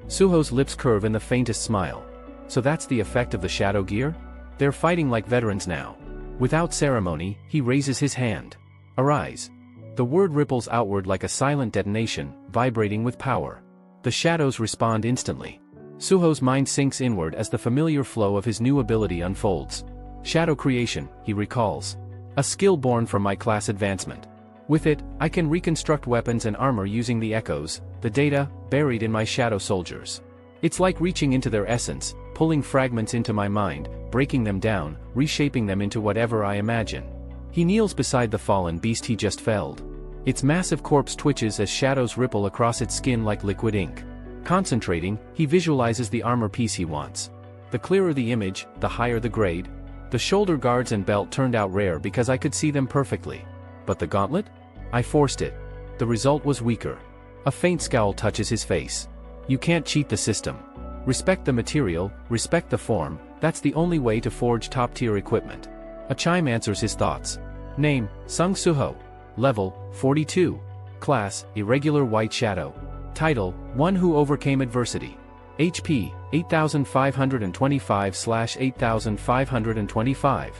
Speaker 1: Suho's lips curve in the faintest smile. So that's the effect of the shadow gear? They're fighting like veterans now. Without ceremony, he raises his hand. Arise. The word ripples outward like a silent detonation, vibrating with power. The shadows respond instantly. Suho's mind sinks inward as the familiar flow of his new ability unfolds. Shadow creation, he recalls. A skill born from my class advancement. With it, I can reconstruct weapons and armor using the echoes, the data, buried in my shadow soldiers. It's like reaching into their essence, pulling fragments into my mind, breaking them down, reshaping them into whatever I imagine. He kneels beside the fallen beast he just felled. Its massive corpse twitches as shadows ripple across its skin like liquid ink. Concentrating, he visualizes the armor piece he wants. The clearer the image, the higher the grade. The shoulder guards and belt turned out rare because I could see them perfectly. But the gauntlet? I forced it. The result was weaker. A faint scowl touches his face. You can't cheat the system. Respect the material, respect the form, that's the only way to forge top-tier equipment. A chime answers his thoughts. Name, Sung Suho. Level, 42. Class, Irregular White Shadow. Title, One Who Overcame Adversity. HP, 8525/8525.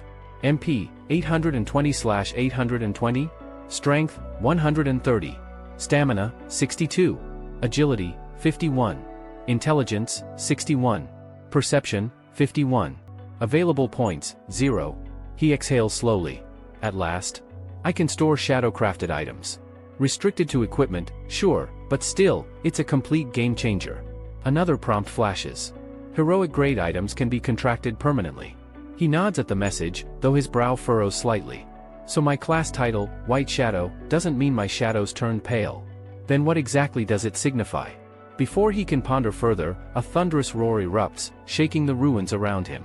Speaker 1: MP, 820/820. Strength, 130. Stamina, 62. Agility, 51. Intelligence, 61. Perception, 51. Available points, 0. He exhales slowly. At last. I can store shadow-crafted items. Restricted to equipment, sure, but still, it's a complete game changer. Another prompt flashes. Heroic-grade items can be contracted permanently. He nods at the message, though his brow furrows slightly. So my class title, White Shadow, doesn't mean my shadows turned pale. Then what exactly does it signify? Before he can ponder further, a thunderous roar erupts, shaking the ruins around him.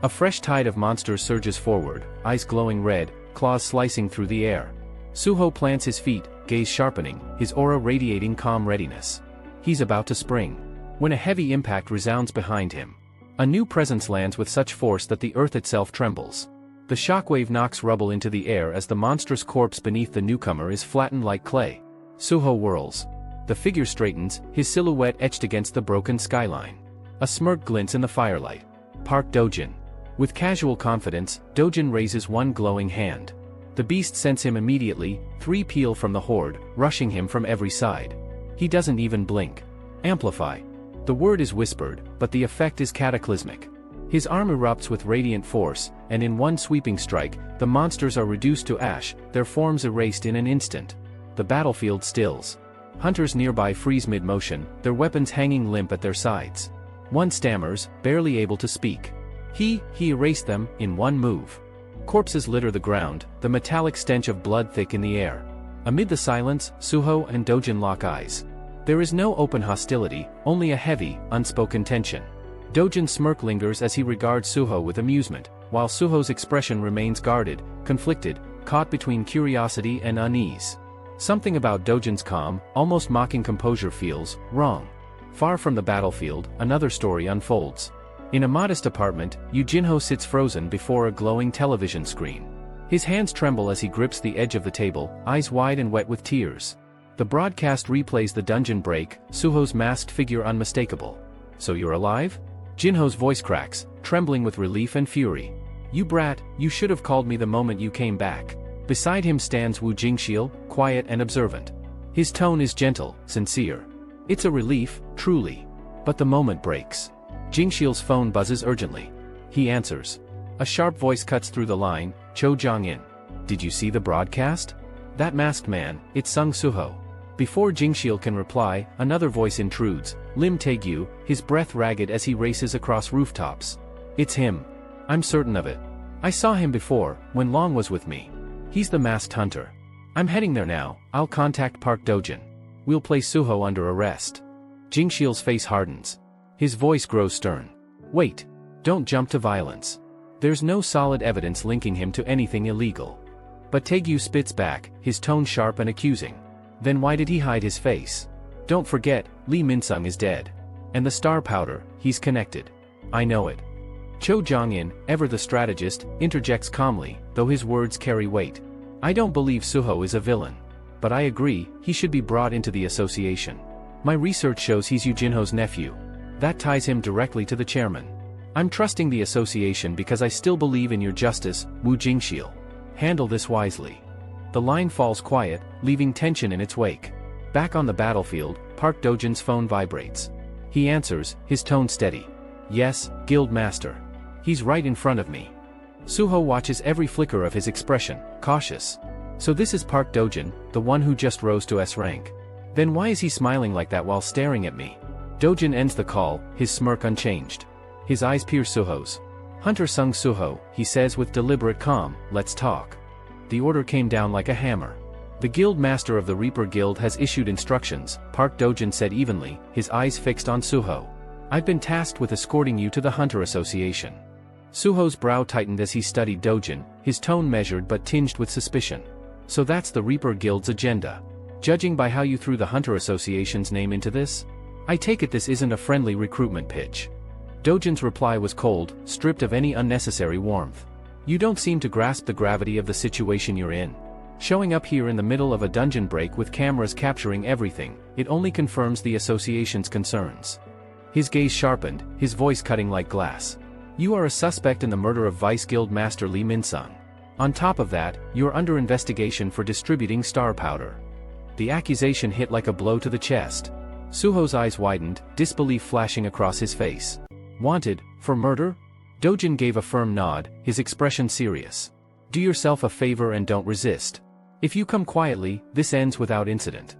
Speaker 1: A fresh tide of monsters surges forward, eyes glowing red, claws slicing through the air. Suho plants his feet, gaze sharpening, his aura radiating calm readiness. He's about to spring. When a heavy impact resounds behind him. A new presence lands with such force that the earth itself trembles. The shockwave knocks rubble into the air as the monstrous corpse beneath the newcomer is flattened like clay. Suho whirls. The figure straightens, his silhouette etched against the broken skyline. A smirk glints in the firelight. Park Dojin. With casual confidence, Dojin raises one glowing hand. The beast scents him immediately, 3 peel from the horde, rushing him from every side. He doesn't even blink. Amplify. The word is whispered, but the effect is cataclysmic. His arm erupts with radiant force, and in one sweeping strike, the monsters are reduced to ash, their forms erased in an instant. The battlefield stills. Hunters nearby freeze mid-motion, their weapons hanging limp at their sides. One stammers, barely able to speak. He erased them, in one move. Corpses litter the ground, the metallic stench of blood thick in the air. Amid the silence, Suho and Dojin lock eyes. There is no open hostility, only a heavy, unspoken tension. Dojin's smirk lingers as he regards Suho with amusement, while Suho's expression remains guarded, conflicted, caught between curiosity and unease. Something about Dojin's calm, almost mocking composure feels wrong. Far from the battlefield, another story unfolds. In a modest apartment, Yujinho sits frozen before a glowing television screen. His hands tremble as he grips the edge of the table, eyes wide and wet with tears. The broadcast replays the dungeon break, Suho's masked figure unmistakable. So you're alive? Jinho's voice cracks, trembling with relief and fury. You brat, you should have called me the moment you came back. Beside him stands Wu Jingxiel, quiet and observant. His tone is gentle, sincere. It's a relief, truly. But the moment breaks. Jingxiel's phone buzzes urgently. He answers. A sharp voice cuts through the line, Cho Jong-in. Did you see the broadcast? That masked man, it's Sung Suho. Before Jingxiel can reply, another voice intrudes, Lim Taegyu, his breath ragged as he races across rooftops. It's him. I'm certain of it. I saw him before, when Long was with me. He's the masked hunter. I'm heading there now, I'll contact Park Dojin. We'll place Suho under arrest. Jingxiel's face hardens. His voice grows stern. Wait. Don't jump to violence. There's no solid evidence linking him to anything illegal. But Taegyu spits back, his tone sharp and accusing. Then why did he hide his face? Don't forget, Lee Minsung is dead. And the star powder, he's connected. I know it. Cho Jong-in, ever the strategist, interjects calmly, though his words carry weight. I don't believe Suho is a villain. But I agree, he should be brought into the association. My research shows he's Yujinho's nephew. That ties him directly to the chairman. I'm trusting the association because I still believe in your justice, Wu Jingxiel. Handle this wisely. The line falls quiet, leaving tension in its wake. Back on the battlefield, Park Dojin's phone vibrates. He answers, his tone steady. Yes, Guild Master. He's right in front of me. Suho watches every flicker of his expression, cautious. So this is Park Dojin, the one who just rose to S rank. Then why is he smiling like that while staring at me? Dojin ends the call, his smirk unchanged. His eyes pierce Suho's. Hunter Sung Suho, he says with deliberate calm, let's talk. The order came down like a hammer. The guild master of the Reaper Guild has issued instructions, Park Dojin said evenly, his eyes fixed on Suho. I've been tasked with escorting you to the Hunter Association. Suho's brow tightened as he studied Dojin, his tone measured but tinged with suspicion. So that's the Reaper Guild's agenda. Judging by how you threw the Hunter Association's name into this? I take it this isn't a friendly recruitment pitch. Dojin's reply was cold, stripped of any unnecessary warmth. You don't seem to grasp the gravity of the situation you're in. Showing up here in the middle of a dungeon break with cameras capturing everything, it only confirms the association's concerns. His gaze sharpened, his voice cutting like glass. You are a suspect in the murder of Vice Guild Master Lee Min-sung. On top of that, you're under investigation for distributing star powder. The accusation hit like a blow to the chest. Suho's eyes widened, disbelief flashing across his face. Wanted, for murder? Dojin gave a firm nod, his expression serious. Do yourself a favor and don't resist. If you come quietly, this ends without incident.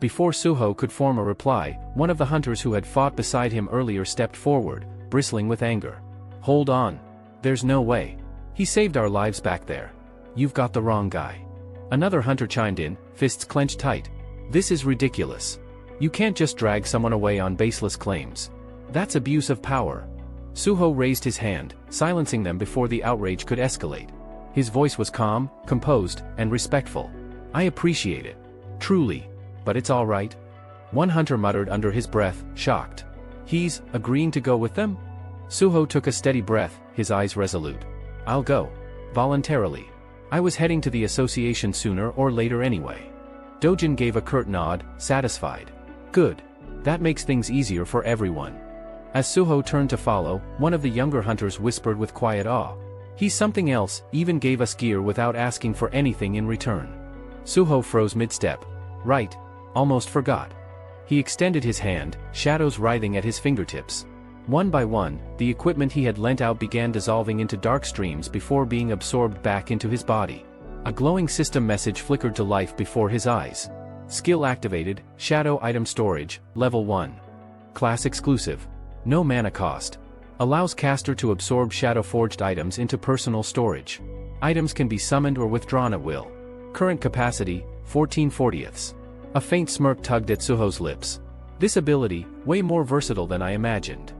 Speaker 1: Before Suho could form a reply, one of the hunters who had fought beside him earlier stepped forward, bristling with anger. Hold on. There's no way. He saved our lives back there. You've got the wrong guy. Another hunter chimed in, fists clenched tight. This is ridiculous. You can't just drag someone away on baseless claims. That's abuse of power. Suho raised his hand, silencing them before the outrage could escalate. His voice was calm, composed, and respectful. I appreciate it. Truly. But it's all right. One hunter muttered under his breath, shocked. He's agreeing to go with them? Suho took a steady breath, his eyes resolute. I'll go. Voluntarily. I was heading to the association sooner or later anyway. Dojin gave a curt nod, satisfied. Good. That makes things easier for everyone. As Suho turned to follow, one of the younger hunters whispered with quiet awe. He's something else, even gave us gear without asking for anything in return. Suho froze mid-step. Right. Almost forgot. He extended his hand, shadows writhing at his fingertips. One by one, the equipment he had lent out began dissolving into dark streams before being absorbed back into his body. A glowing system message flickered to life before his eyes. Skill activated, Shadow Item Storage, Level 1. Class exclusive. No mana cost. Allows caster to absorb shadow-forged items into personal storage. Items can be summoned or withdrawn at will. Current capacity, 14/40. A faint smirk tugged at Suho's lips. This ability, way more versatile than I imagined.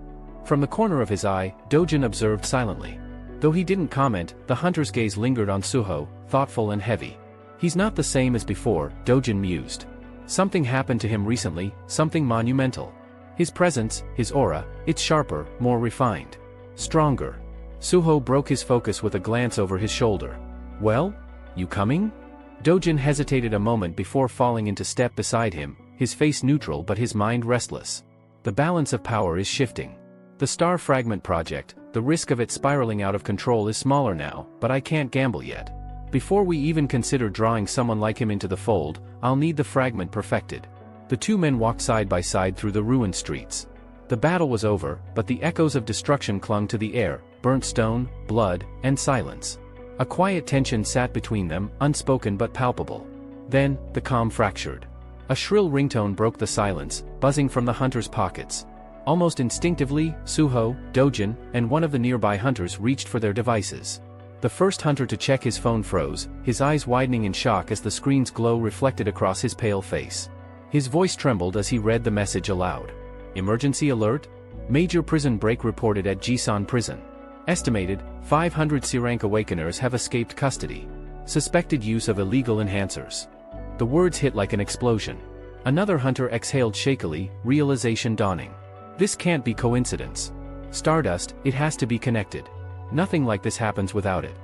Speaker 1: From the corner of his eye, Dojin observed silently. Though he didn't comment, the hunter's gaze lingered on Suho, thoughtful and heavy. He's not the same as before, Dojin mused. Something happened to him recently, something monumental. His presence, his aura, it's sharper, more refined. Stronger. Suho broke his focus with a glance over his shoulder. Well? You coming? Dojin hesitated a moment before falling into step beside him, his face neutral but his mind restless. The balance of power is shifting. The Star Fragment project, the risk of it spiraling out of control is smaller now, but I can't gamble yet. Before we even consider drawing someone like him into the fold, I'll need the fragment perfected. The two men walked side by side through the ruined streets. The battle was over, but the echoes of destruction clung to the air, burnt stone, blood, and silence. A quiet tension sat between them, unspoken but palpable. Then, the calm fractured. A shrill ringtone broke the silence, buzzing from the hunter's pockets. Almost instinctively, Suho, Dojin, and one of the nearby hunters reached for their devices. The first hunter to check his phone froze, his eyes widening in shock as the screen's glow reflected across his pale face. His voice trembled as he read the message aloud. Emergency alert? Major prison break reported at Jisan Prison. Estimated, 500 C-rank awakeners have escaped custody. Suspected use of illegal enhancers. The words hit like an explosion. Another hunter exhaled shakily, realization dawning. This can't be coincidence. Stardust, it has to be connected. Nothing like this happens without it.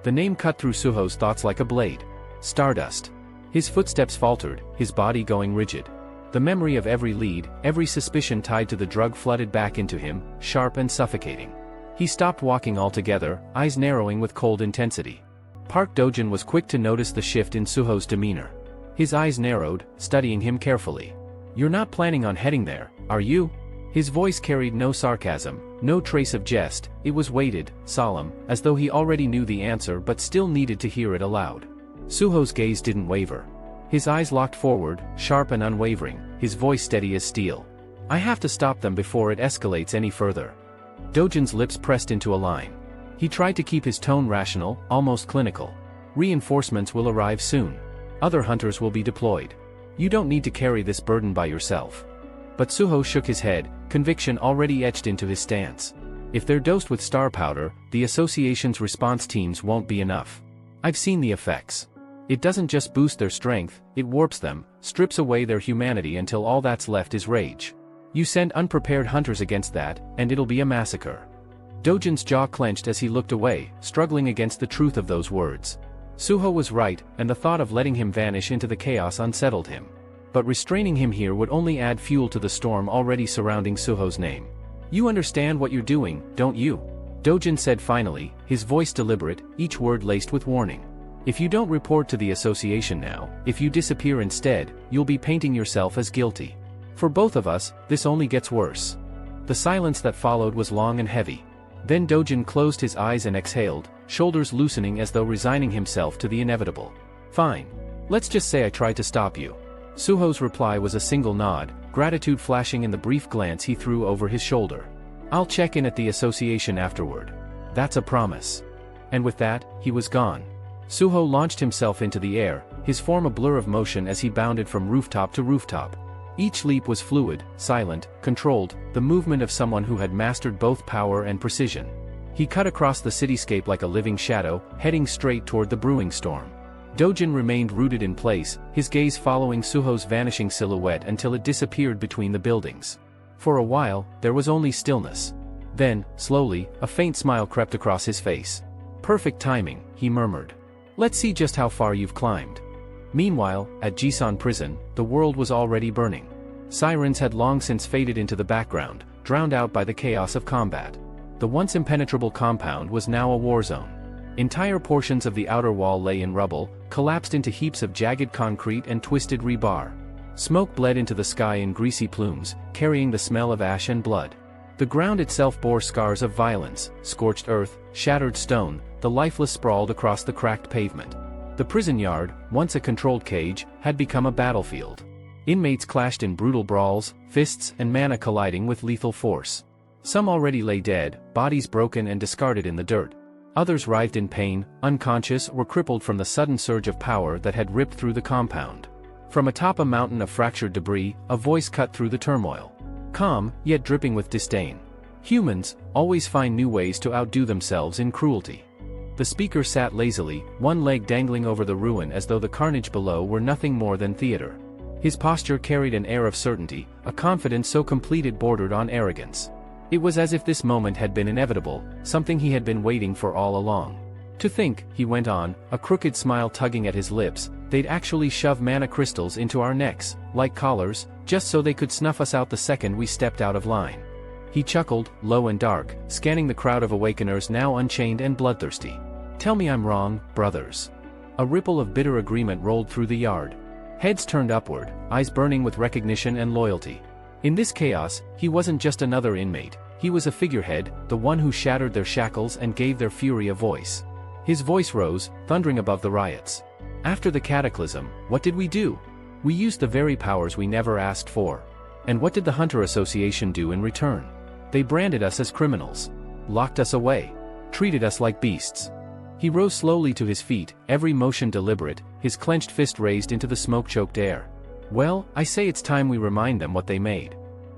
Speaker 1: The name cut through Suho's thoughts like a blade. Stardust. His footsteps faltered, his body going rigid. The memory of every lead, every suspicion tied to the drug flooded back into him, sharp and suffocating. He stopped walking altogether, eyes narrowing with cold intensity. Park Dojin was quick to notice the shift in Suho's demeanor. His eyes narrowed, studying him carefully. You're not planning on heading there, are you? His voice carried no sarcasm, no trace of jest, it was weighted, solemn, as though he already knew the answer but still needed to hear it aloud. Suho's gaze didn't waver. His eyes locked forward, sharp and unwavering, his voice steady as steel. I have to stop them before it escalates any further. Dojin's lips pressed into a line. He tried to keep his tone rational, almost clinical. Reinforcements will arrive soon. Other hunters will be deployed. You don't need to carry this burden by yourself. But Suho shook his head, conviction already etched into his stance. If they're dosed with star powder, the association's response teams won't be enough. I've seen the effects. It doesn't just boost their strength, it warps them, strips away their humanity until all that's left is rage. You send unprepared hunters against that, and it'll be a massacre. Dojin's jaw clenched as he looked away, struggling against the truth of those words. Suho was right, and the thought of letting him vanish into the chaos unsettled him. But restraining him here would only add fuel to the storm already surrounding Suho's name. You understand what you're doing, don't you? Dojin said finally, his voice deliberate, each word laced with warning. If you don't report to the association now, if you disappear instead, you'll be painting yourself as guilty. For both of us, this only gets worse. The silence that followed was long and heavy. Then Dojin closed his eyes and exhaled, shoulders loosening as though resigning himself to the inevitable. Fine. Let's just say I tried to stop you. Suho's reply was a single nod, gratitude flashing in the brief glance he threw over his shoulder. I'll check in at the association afterward. That's a promise. And with that, he was gone. Suho launched himself into the air, his form a blur of motion as he bounded from rooftop to rooftop. Each leap was fluid, silent, controlled, the movement of someone who had mastered both power and precision. He cut across the cityscape like a living shadow, heading straight toward the brewing storm. Dojin remained rooted in place, his gaze following Suho's vanishing silhouette until it disappeared between the buildings. For a while, there was only stillness. Then, slowly, a faint smile crept across his face. Perfect timing, he murmured. Let's see just how far you've climbed. Meanwhile, at Jisan prison, the world was already burning. Sirens had long since faded into the background, drowned out by the chaos of combat. The once impenetrable compound was now a war zone. Entire portions of the outer wall lay in rubble, collapsed into heaps of jagged concrete and twisted rebar. Smoke bled into the sky in greasy plumes, carrying the smell of ash and blood. The ground itself bore scars of violence, scorched earth, shattered stone, the lifeless sprawled across the cracked pavement. The prison yard, once a controlled cage, had become a battlefield. Inmates clashed in brutal brawls, fists and mana colliding with lethal force. Some already lay dead, bodies broken and discarded in the dirt. Others writhed in pain, unconscious or crippled from the sudden surge of power that had ripped through the compound. From atop a mountain of fractured debris, a voice cut through the turmoil. Calm, yet dripping with disdain. Humans always find new ways to outdo themselves in cruelty. The speaker sat lazily, one leg dangling over the ruin as though the carnage below were nothing more than theater. His posture carried an air of certainty, a confidence so complete it bordered on arrogance. It was as if this moment had been inevitable, something he had been waiting for all along. To think, he went on, a crooked smile tugging at his lips, they'd actually shove mana crystals into our necks, like collars, just so they could snuff us out the second we stepped out of line. He chuckled, low and dark, scanning the crowd of awakeners now unchained and bloodthirsty. Tell me I'm wrong, brothers. A ripple of bitter agreement rolled through the yard. Heads turned upward, eyes burning with recognition and loyalty. In this chaos, he wasn't just another inmate, he was a figurehead, the one who shattered their shackles and gave their fury a voice. His voice rose, thundering above the riots. After the cataclysm, what did we do? We used the very powers we never asked for. And what did the Hunter Association do in return? They branded us as criminals. Locked us away. Treated us like beasts. He rose slowly to his feet, every motion deliberate, his clenched fist raised into the smoke-choked air. Well, I say it's time we remind them what they made.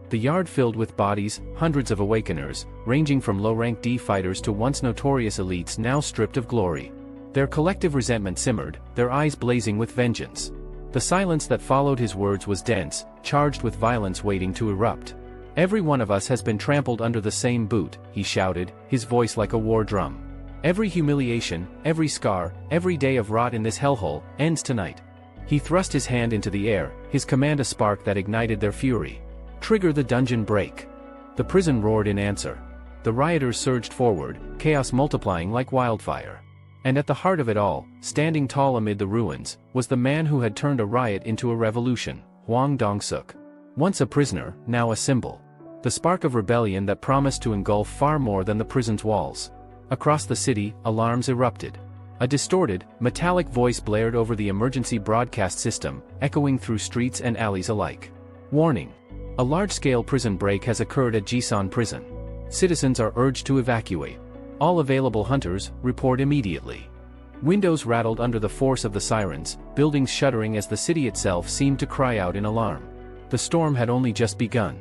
Speaker 1: The yard filled with bodies, hundreds of awakeners, ranging from low-rank D fighters to once notorious elites now stripped of glory. Their collective resentment simmered, their eyes blazing with vengeance. The silence that followed his words was dense, charged with violence waiting to erupt. Every one of us has been trampled under the same boot, he shouted, his voice like a war drum. Every humiliation, every scar, every day of rot in this hellhole, ends tonight. He thrust his hand into the air, his command a spark that ignited their fury. Trigger the dungeon break. The prison roared in answer. The rioters surged forward, chaos multiplying like wildfire. And at the heart of it all, standing tall amid the ruins, was the man who had turned a riot into a revolution, Hwang Dong-suk. Once a prisoner, now a symbol. The spark of rebellion that promised to engulf far more than the prison's walls. Across the city, alarms erupted. A distorted, metallic voice blared over the emergency broadcast system, echoing through streets and alleys alike. Warning! A large-scale prison break has occurred at Jisan Prison. Citizens are urged to evacuate. All available hunters, report immediately. Windows rattled under the force of the sirens, buildings shuddering as the city itself seemed to cry out in alarm. The storm had only just begun.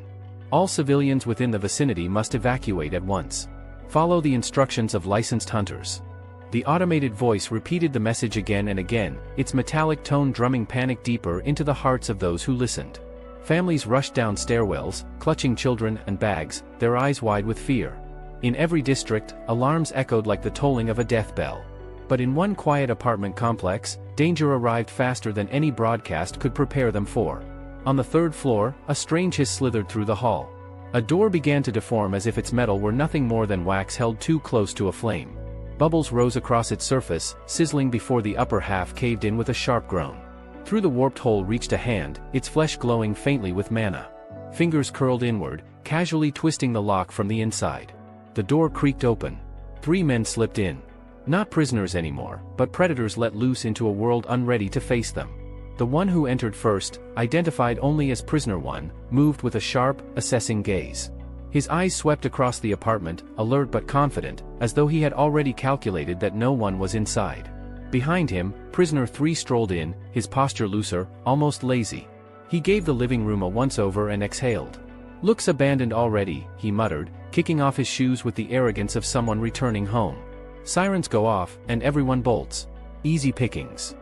Speaker 1: All civilians within the vicinity must evacuate at once. Follow the instructions of licensed hunters. The automated voice repeated the message again and again, its metallic tone drumming panic deeper into the hearts of those who listened. Families rushed down stairwells, clutching children and bags, their eyes wide with fear. In every district, alarms echoed like the tolling of a death bell. But in one quiet apartment complex, danger arrived faster than any broadcast could prepare them for. On the third floor, a strange hiss slithered through the hall. A door began to deform as if its metal were nothing more than wax held too close to a flame. Bubbles rose across its surface, sizzling before the upper half caved in with a sharp groan. Through the warped hole reached a hand, its flesh glowing faintly with mana. Fingers curled inward, casually twisting the lock from the inside. The door creaked open. 3 men slipped in. Not prisoners anymore, but predators let loose into a world unready to face them. The one who entered first, identified only as Prisoner 1, moved with a sharp, assessing gaze. His eyes swept across the apartment, alert but confident, as though he had already calculated that no one was inside. Behind him, Prisoner 3 strolled in, his posture looser, almost lazy. He gave the living room a once-over and exhaled. "Looks abandoned already," he muttered, kicking off his shoes with the arrogance of someone returning home. Sirens go off, and everyone bolts. Easy pickings.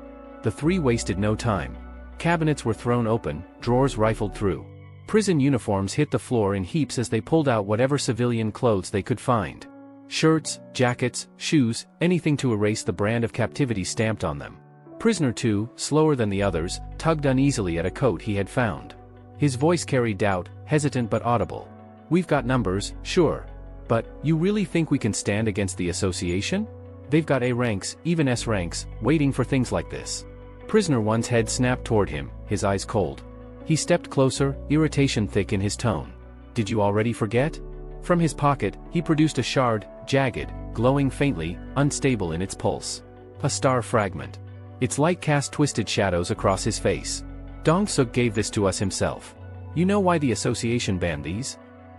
Speaker 1: The 3 wasted no time. Cabinets were thrown open, drawers rifled through. Prison uniforms hit the floor in heaps as they pulled out whatever civilian clothes they could find. Shirts, jackets, shoes, anything to erase the brand of captivity stamped on them. Prisoner 2, slower than the others, tugged uneasily at a coat he had found. His voice carried doubt, hesitant but audible. "We've got numbers, sure. But, you really think we can stand against the association? They've got A ranks, even S ranks, waiting for things like this." Prisoner 1's head snapped toward him, his eyes cold. He stepped closer, irritation thick in his tone. "Did you already forget?" From his pocket, he produced a shard, jagged, glowing faintly, unstable in its pulse. A star fragment. Its light cast twisted shadows across his face. "Dong-suk gave this to us himself. You know why the association banned these?"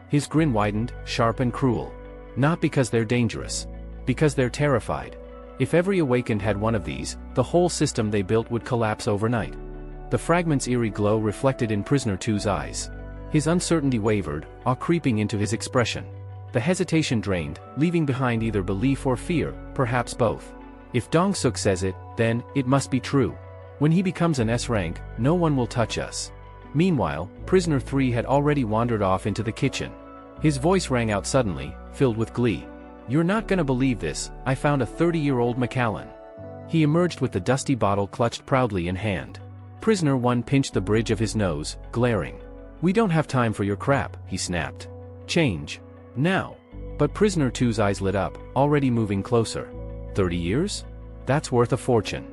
Speaker 1: His grin widened, sharp and cruel. "Not because they're dangerous. Because they're terrified. If every awakened had one of these, the whole system they built would collapse overnight." The fragment's eerie glow reflected in Prisoner 2's eyes. His uncertainty wavered, awe creeping into his expression. The hesitation drained, leaving behind either belief or fear, perhaps both. If Dong-suk says it, then, it must be true. When he becomes an S rank, no one will touch us. Meanwhile, Prisoner 3 had already wandered off into the kitchen. His voice rang out suddenly, filled with glee. "You're not gonna believe this, I found a 30-year-old Macallan." He emerged with the dusty bottle clutched proudly in hand. Prisoner 1 pinched the bridge of his nose, glaring. "We don't have time for your crap," he snapped. "Change. Now." But Prisoner 2's eyes lit up, already moving closer. 30 years? That's worth a fortune.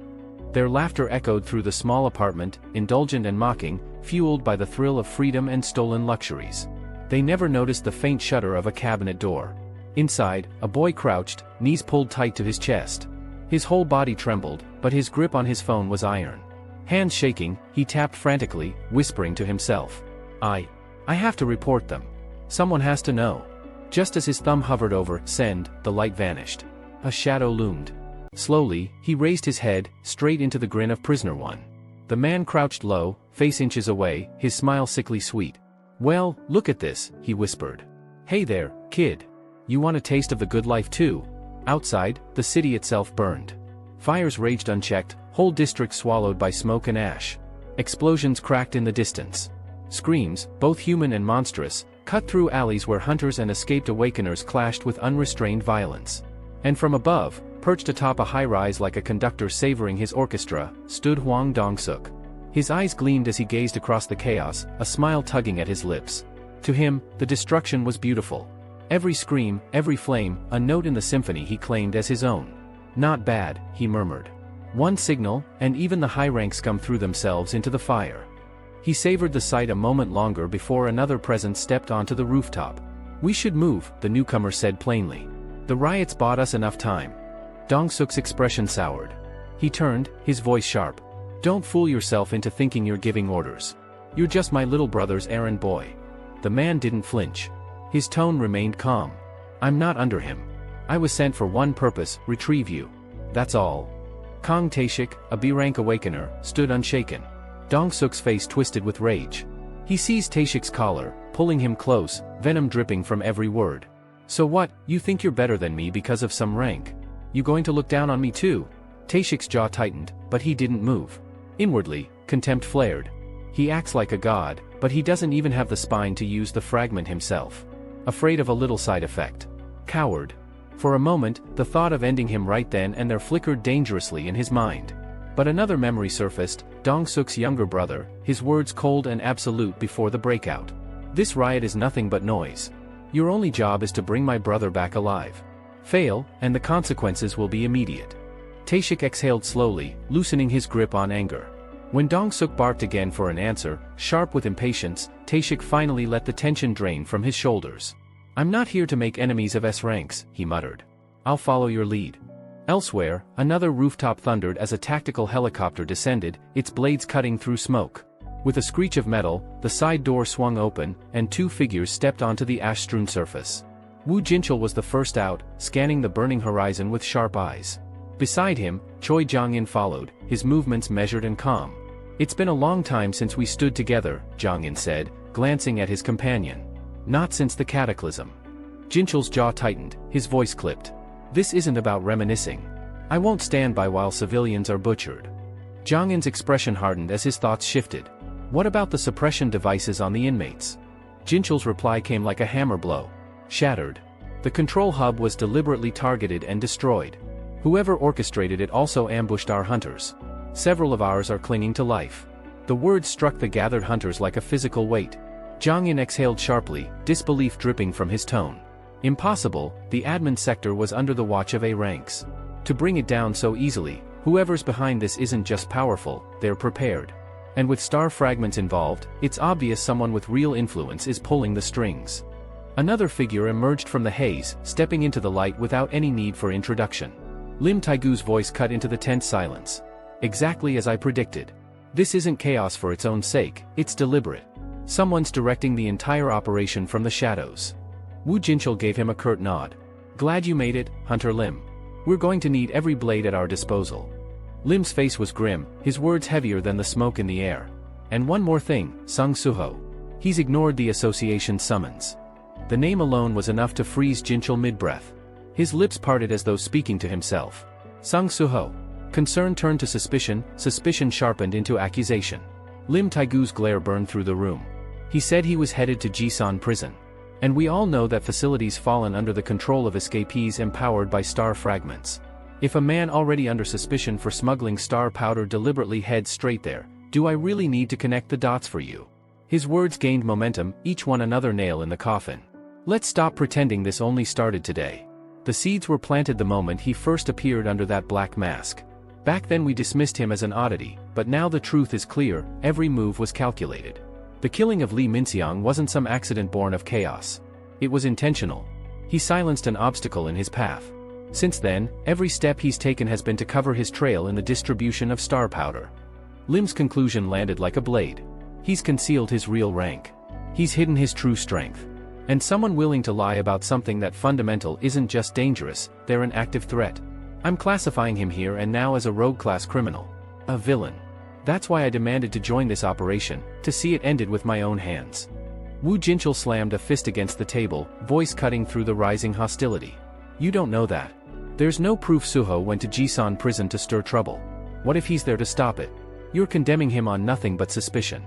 Speaker 1: Their laughter echoed through the small apartment, indulgent and mocking, fueled by the thrill of freedom and stolen luxuries. They never noticed the faint shudder of a cabinet door. Inside, a boy crouched, knees pulled tight to his chest. His whole body trembled, but his grip on his phone was iron. Hands shaking, he tapped frantically, whispering to himself. I have to report them. Someone has to know." Just as his thumb hovered over send, the light vanished. A shadow loomed. Slowly, he raised his head, straight into the grin of Prisoner 1. The man crouched low, face inches away, his smile sickly sweet. "Well, look at this," he whispered. "Hey there, kid. You want a taste of the good life too?" Outside, the city itself burned. Fires raged unchecked, whole districts swallowed by smoke and ash. Explosions cracked in the distance. Screams, both human and monstrous, cut through alleys where hunters and escaped awakeners clashed with unrestrained violence. And from above, perched atop a high-rise like a conductor savoring his orchestra, stood Hwang Dong-suk. His eyes gleamed as he gazed across the chaos, a smile tugging at his lips. To him, the destruction was beautiful. Every scream, every flame, a note in the symphony he claimed as his own. "Not bad," he murmured. "One signal, and even the high ranks come through themselves into the fire." He savored the sight a moment longer before another presence stepped onto the rooftop. "We should move," the newcomer said plainly. "The riots bought us enough time." Dong-suk's expression soured. He turned, his voice sharp. "Don't fool yourself into thinking you're giving orders. You're just my little brother's errand boy." The man didn't flinch. His tone remained calm. "I'm not under him. I was sent for one purpose, retrieve you. That's all." Kang Taeshik, a B-rank awakener, stood unshaken. Dong-suk's face twisted with rage. He seized Taeshik's collar, pulling him close, venom dripping from every word. "So what, you think you're better than me because of some rank? You going to look down on me too?" Taeshik's jaw tightened, but he didn't move. Inwardly, contempt flared. He acts like a god, but he doesn't even have the spine to use the fragment himself. Afraid of a little side effect. Coward. For a moment, the thought of ending him right then and there flickered dangerously in his mind. But another memory surfaced, Dong-suk's younger brother, his words cold and absolute before the breakout. "This riot is nothing but noise. Your only job is to bring my brother back alive. Fail, and the consequences will be immediate." Taeshik exhaled slowly, loosening his grip on anger. When Dong-suk barked again for an answer, sharp with impatience, Taeshik finally let the tension drain from his shoulders. "I'm not here to make enemies of S ranks," he muttered. "I'll follow your lead." Elsewhere, another rooftop thundered as a tactical helicopter descended, its blades cutting through smoke. With a screech of metal, the side door swung open, and two figures stepped onto the ash-strewn surface. Wu Jinchul was the first out, scanning the burning horizon with sharp eyes. Beside him, Choi Jong-in followed, his movements measured and calm. "It's been a long time since we stood together," Jong-in said, glancing at his companion. "Not since the cataclysm." Jinchul's jaw tightened, his voice clipped. "This isn't about reminiscing. I won't stand by while civilians are butchered." Jong-in's expression hardened as his thoughts shifted. "What about the suppression devices on the inmates?" Jinchul's reply came like a hammer blow. "Shattered. The control hub was deliberately targeted and destroyed. Whoever orchestrated it also ambushed our hunters. Several of ours are clinging to life." The words struck the gathered hunters like a physical weight. Jong-in exhaled sharply, disbelief dripping from his tone. "Impossible, the admin sector was under the watch of A ranks. To bring it down so easily, whoever's behind this isn't just powerful, they're prepared. And with star fragments involved, it's obvious someone with real influence is pulling the strings." Another figure emerged from the haze, stepping into the light without any need for introduction. Lim Taigu's voice cut into the tense silence. "Exactly as I predicted. This isn't chaos for its own sake, it's deliberate. Someone's directing the entire operation from the shadows." Wu Jinchul gave him a curt nod. "Glad you made it, Hunter Lim. We're going to need every blade at our disposal." Lim's face was grim, his words heavier than the smoke in the air. "And one more thing, Sung Suho. He's ignored the association's summons." The name alone was enough to freeze Jinchul mid-breath. His lips parted as though speaking to himself. Sung Suho. Concern turned to suspicion, suspicion sharpened into accusation. Lim Taigu's glare burned through the room. He said he was headed to Jisan prison. And we all know that facility's fallen under the control of escapees empowered by star fragments. If a man already under suspicion for smuggling star powder deliberately heads straight there, do I really need to connect the dots for you? His words gained momentum, each one another nail in the coffin. Let's stop pretending this only started today. The seeds were planted the moment he first appeared under that black mask. Back then we dismissed him as an oddity, but now the truth is clear, every move was calculated. The killing of Li Minxiang wasn't some accident born of chaos. It was intentional. He silenced an obstacle in his path. Since then, every step he's taken has been to cover his trail in the distribution of star powder. Lim's conclusion landed like a blade. He's concealed his real rank. He's hidden his true strength. And someone willing to lie about something that fundamental isn't just dangerous, they're an active threat. I'm classifying him here and now as a rogue-class criminal. A villain. That's why I demanded to join this operation, to see it ended with my own hands. Wu Jinchul slammed a fist against the table, voice cutting through the rising hostility. You don't know that. There's no proof Suho went to Jisan prison to stir trouble. What if he's there to stop it? You're condemning him on nothing but suspicion.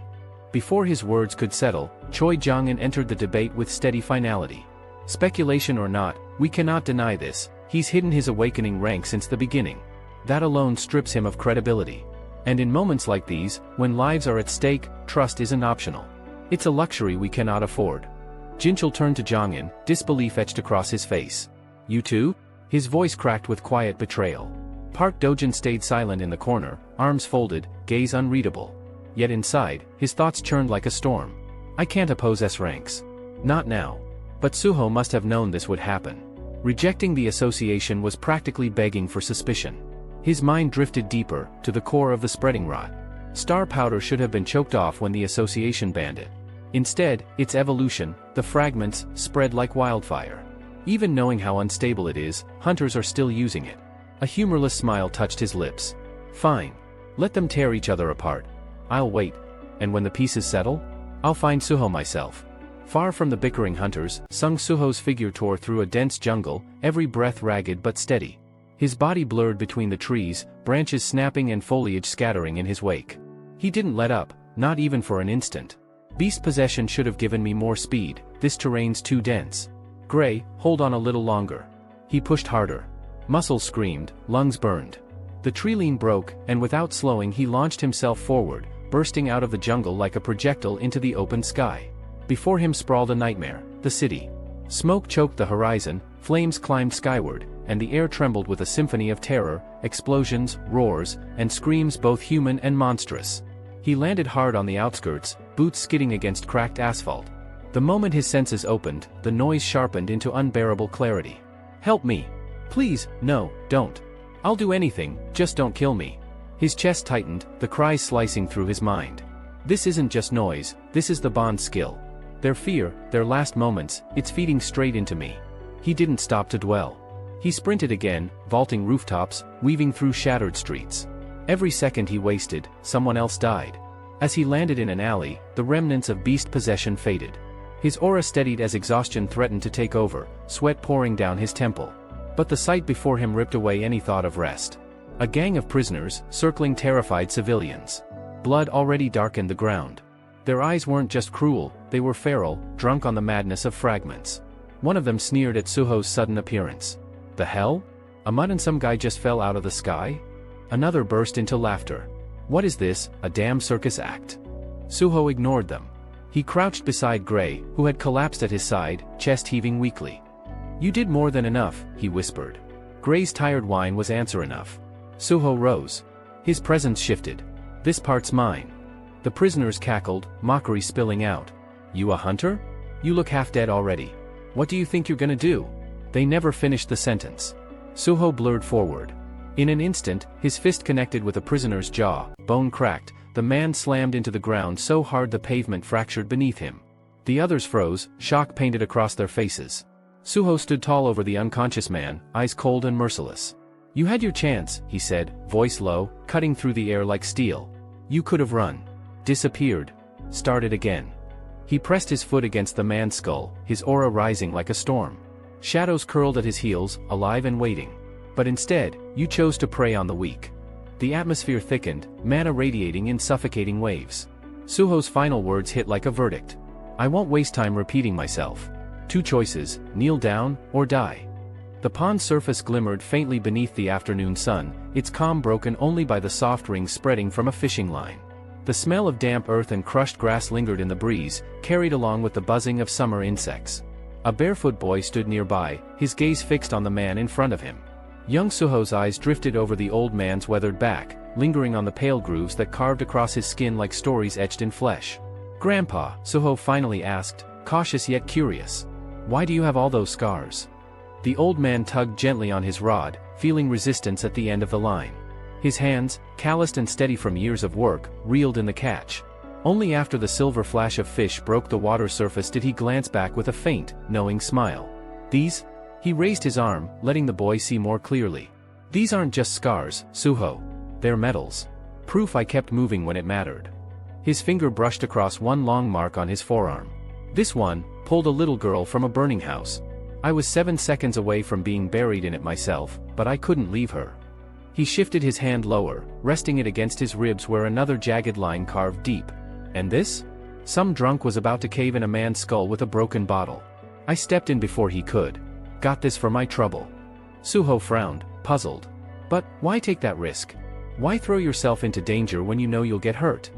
Speaker 1: Before his words could settle, Choi Jong-in entered the debate with steady finality. Speculation or not, we cannot deny this, he's hidden his awakening rank since the beginning. That alone strips him of credibility. And in moments like these, when lives are at stake, trust isn't optional. It's a luxury we cannot afford. Jinchul turned to Jong-in, disbelief etched across his face. You too? His voice cracked with quiet betrayal. Park Dojin stayed silent in the corner, arms folded, gaze unreadable. yet inside, his thoughts churned like a storm. I can't oppose S-ranks. Not now. But Suho must have known this would happen. Rejecting the association was practically begging for suspicion. His mind drifted deeper, to the core of the spreading rot. Star powder should have been choked off when the association banned it. Instead, its evolution, the fragments, spread like wildfire. Even knowing how unstable it is, hunters are still using it. A humorless smile touched his lips. Fine. Let them tear each other apart. I'll wait. And when the pieces settle, I'll find Suho myself. Far from the bickering hunters, Sung Suho's figure tore through a dense jungle, every breath ragged but steady. His body blurred between the trees, branches snapping and foliage scattering in his wake. He didn't let up, not even for an instant. Beast possession should have given me more speed, this terrain's too dense. Gray, hold on a little longer. He pushed harder. Muscles screamed, lungs burned. The tree line broke, and without slowing he launched himself forward, bursting out of the jungle like a projectile into the open sky. Before him sprawled a nightmare, the city. Smoke choked the horizon, flames climbed skyward, and the air trembled with a symphony of terror, explosions, roars, and screams both human and monstrous. He landed hard on the outskirts, boots skidding against cracked asphalt. The moment his senses opened, the noise sharpened into unbearable clarity. Help me. Please, no, don't. I'll do anything, just don't kill me. His chest tightened, the cries slicing through his mind. This isn't just noise, this is the Bond skill. Their fear, their last moments, it's feeding straight into me. He didn't stop to dwell. He sprinted again, vaulting rooftops, weaving through shattered streets. Every second he wasted, someone else died. As he landed in an alley, the remnants of beast possession faded. His aura steadied as exhaustion threatened to take over, sweat pouring down his temple. But the sight before him ripped away any thought of rest. A gang of prisoners, circling terrified civilians. Blood already darkened the ground. Their eyes weren't just cruel, they were feral, drunk on the madness of fragments. One of them sneered at Suho's sudden appearance. The hell? A mutt and some guy just fell out of the sky? Another burst into laughter. What is this, a damn circus act? Suho ignored them. He crouched beside Gray, who had collapsed at his side, chest heaving weakly. You did more than enough, he whispered. Gray's tired whine was answer enough. Suho rose. His presence shifted. This part's mine. The prisoners cackled, mockery spilling out. You a hunter? You look half dead already. What do you think you're gonna do? They never finished the sentence. Suho blurred forward. In an instant, his fist connected with a prisoner's jaw, bone cracked, the man slammed into the ground so hard the pavement fractured beneath him. The others froze, shock painted across their faces. Suho stood tall over the unconscious man, eyes cold and merciless. You had your chance, he said, voice low, cutting through the air like steel. You could have run. Disappeared. Started again. He pressed his foot against the man's skull, his aura rising like a storm. Shadows curled at his heels, alive and waiting. But instead, you chose to prey on the weak. The atmosphere thickened, mana radiating in suffocating waves. Suho's final words hit like a verdict. I won't waste time repeating myself. Two choices, kneel down, or die. The pond's surface glimmered faintly beneath the afternoon sun, its calm broken only by the soft rings spreading from a fishing line. The smell of damp earth and crushed grass lingered in the breeze, carried along with the buzzing of summer insects. A barefoot boy stood nearby, his gaze fixed on the man in front of him. Young Suho's eyes drifted over the old man's weathered back, lingering on the pale grooves that carved across his skin like stories etched in flesh. Grandpa, Suho finally asked, cautious yet curious. Why do you have all those scars? The old man tugged gently on his rod, feeling resistance at the end of the line. His hands, calloused and steady from years of work, reeled in the catch. Only after the silver flash of fish broke the water surface did he glance back with a faint, knowing smile. These? He raised his arm, letting the boy see more clearly. These aren't just scars, Suho. They're medals. Proof I kept moving when it mattered. His finger brushed across one long mark on his forearm. This one pulled a little girl from a burning house. I was 7 seconds away from being buried in it myself, but I couldn't leave her. He shifted his hand lower, resting it against his ribs where another jagged line carved deep. And this? Some drunk was about to cave in a man's skull with a broken bottle. I stepped in before he could. Got this for my trouble. Suho frowned, puzzled. But why take that risk? Why throw yourself into danger when you know you'll get hurt?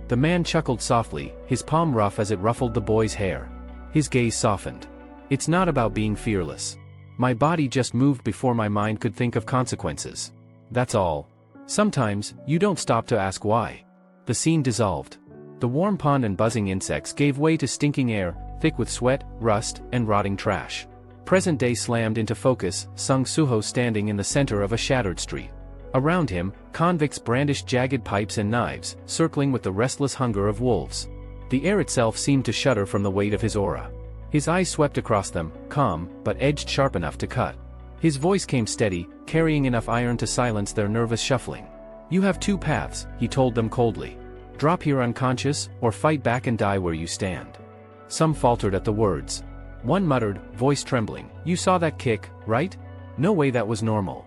Speaker 1: The man chuckled softly, his palm rough as it ruffled the boy's hair. His gaze softened. It's not about being fearless. My body just moved before my mind could think of consequences. That's all. Sometimes, you don't stop to ask why. The scene dissolved. The warm pond and buzzing insects gave way to stinking air, thick with sweat, rust, and rotting trash. Present day slammed into focus, Sung Suho standing in the center of a shattered street. Around him, convicts brandished jagged pipes and knives, circling with the restless hunger of wolves. The air itself seemed to shudder from the weight of his aura. His eyes swept across them, calm, but edged sharp enough to cut. His voice came steady, carrying enough iron to silence their nervous shuffling. "You have two paths," he told them coldly. "Drop here unconscious, or fight back and die where you stand." Some faltered at the words. One muttered, voice trembling, "You saw that kick, right? No way that was normal."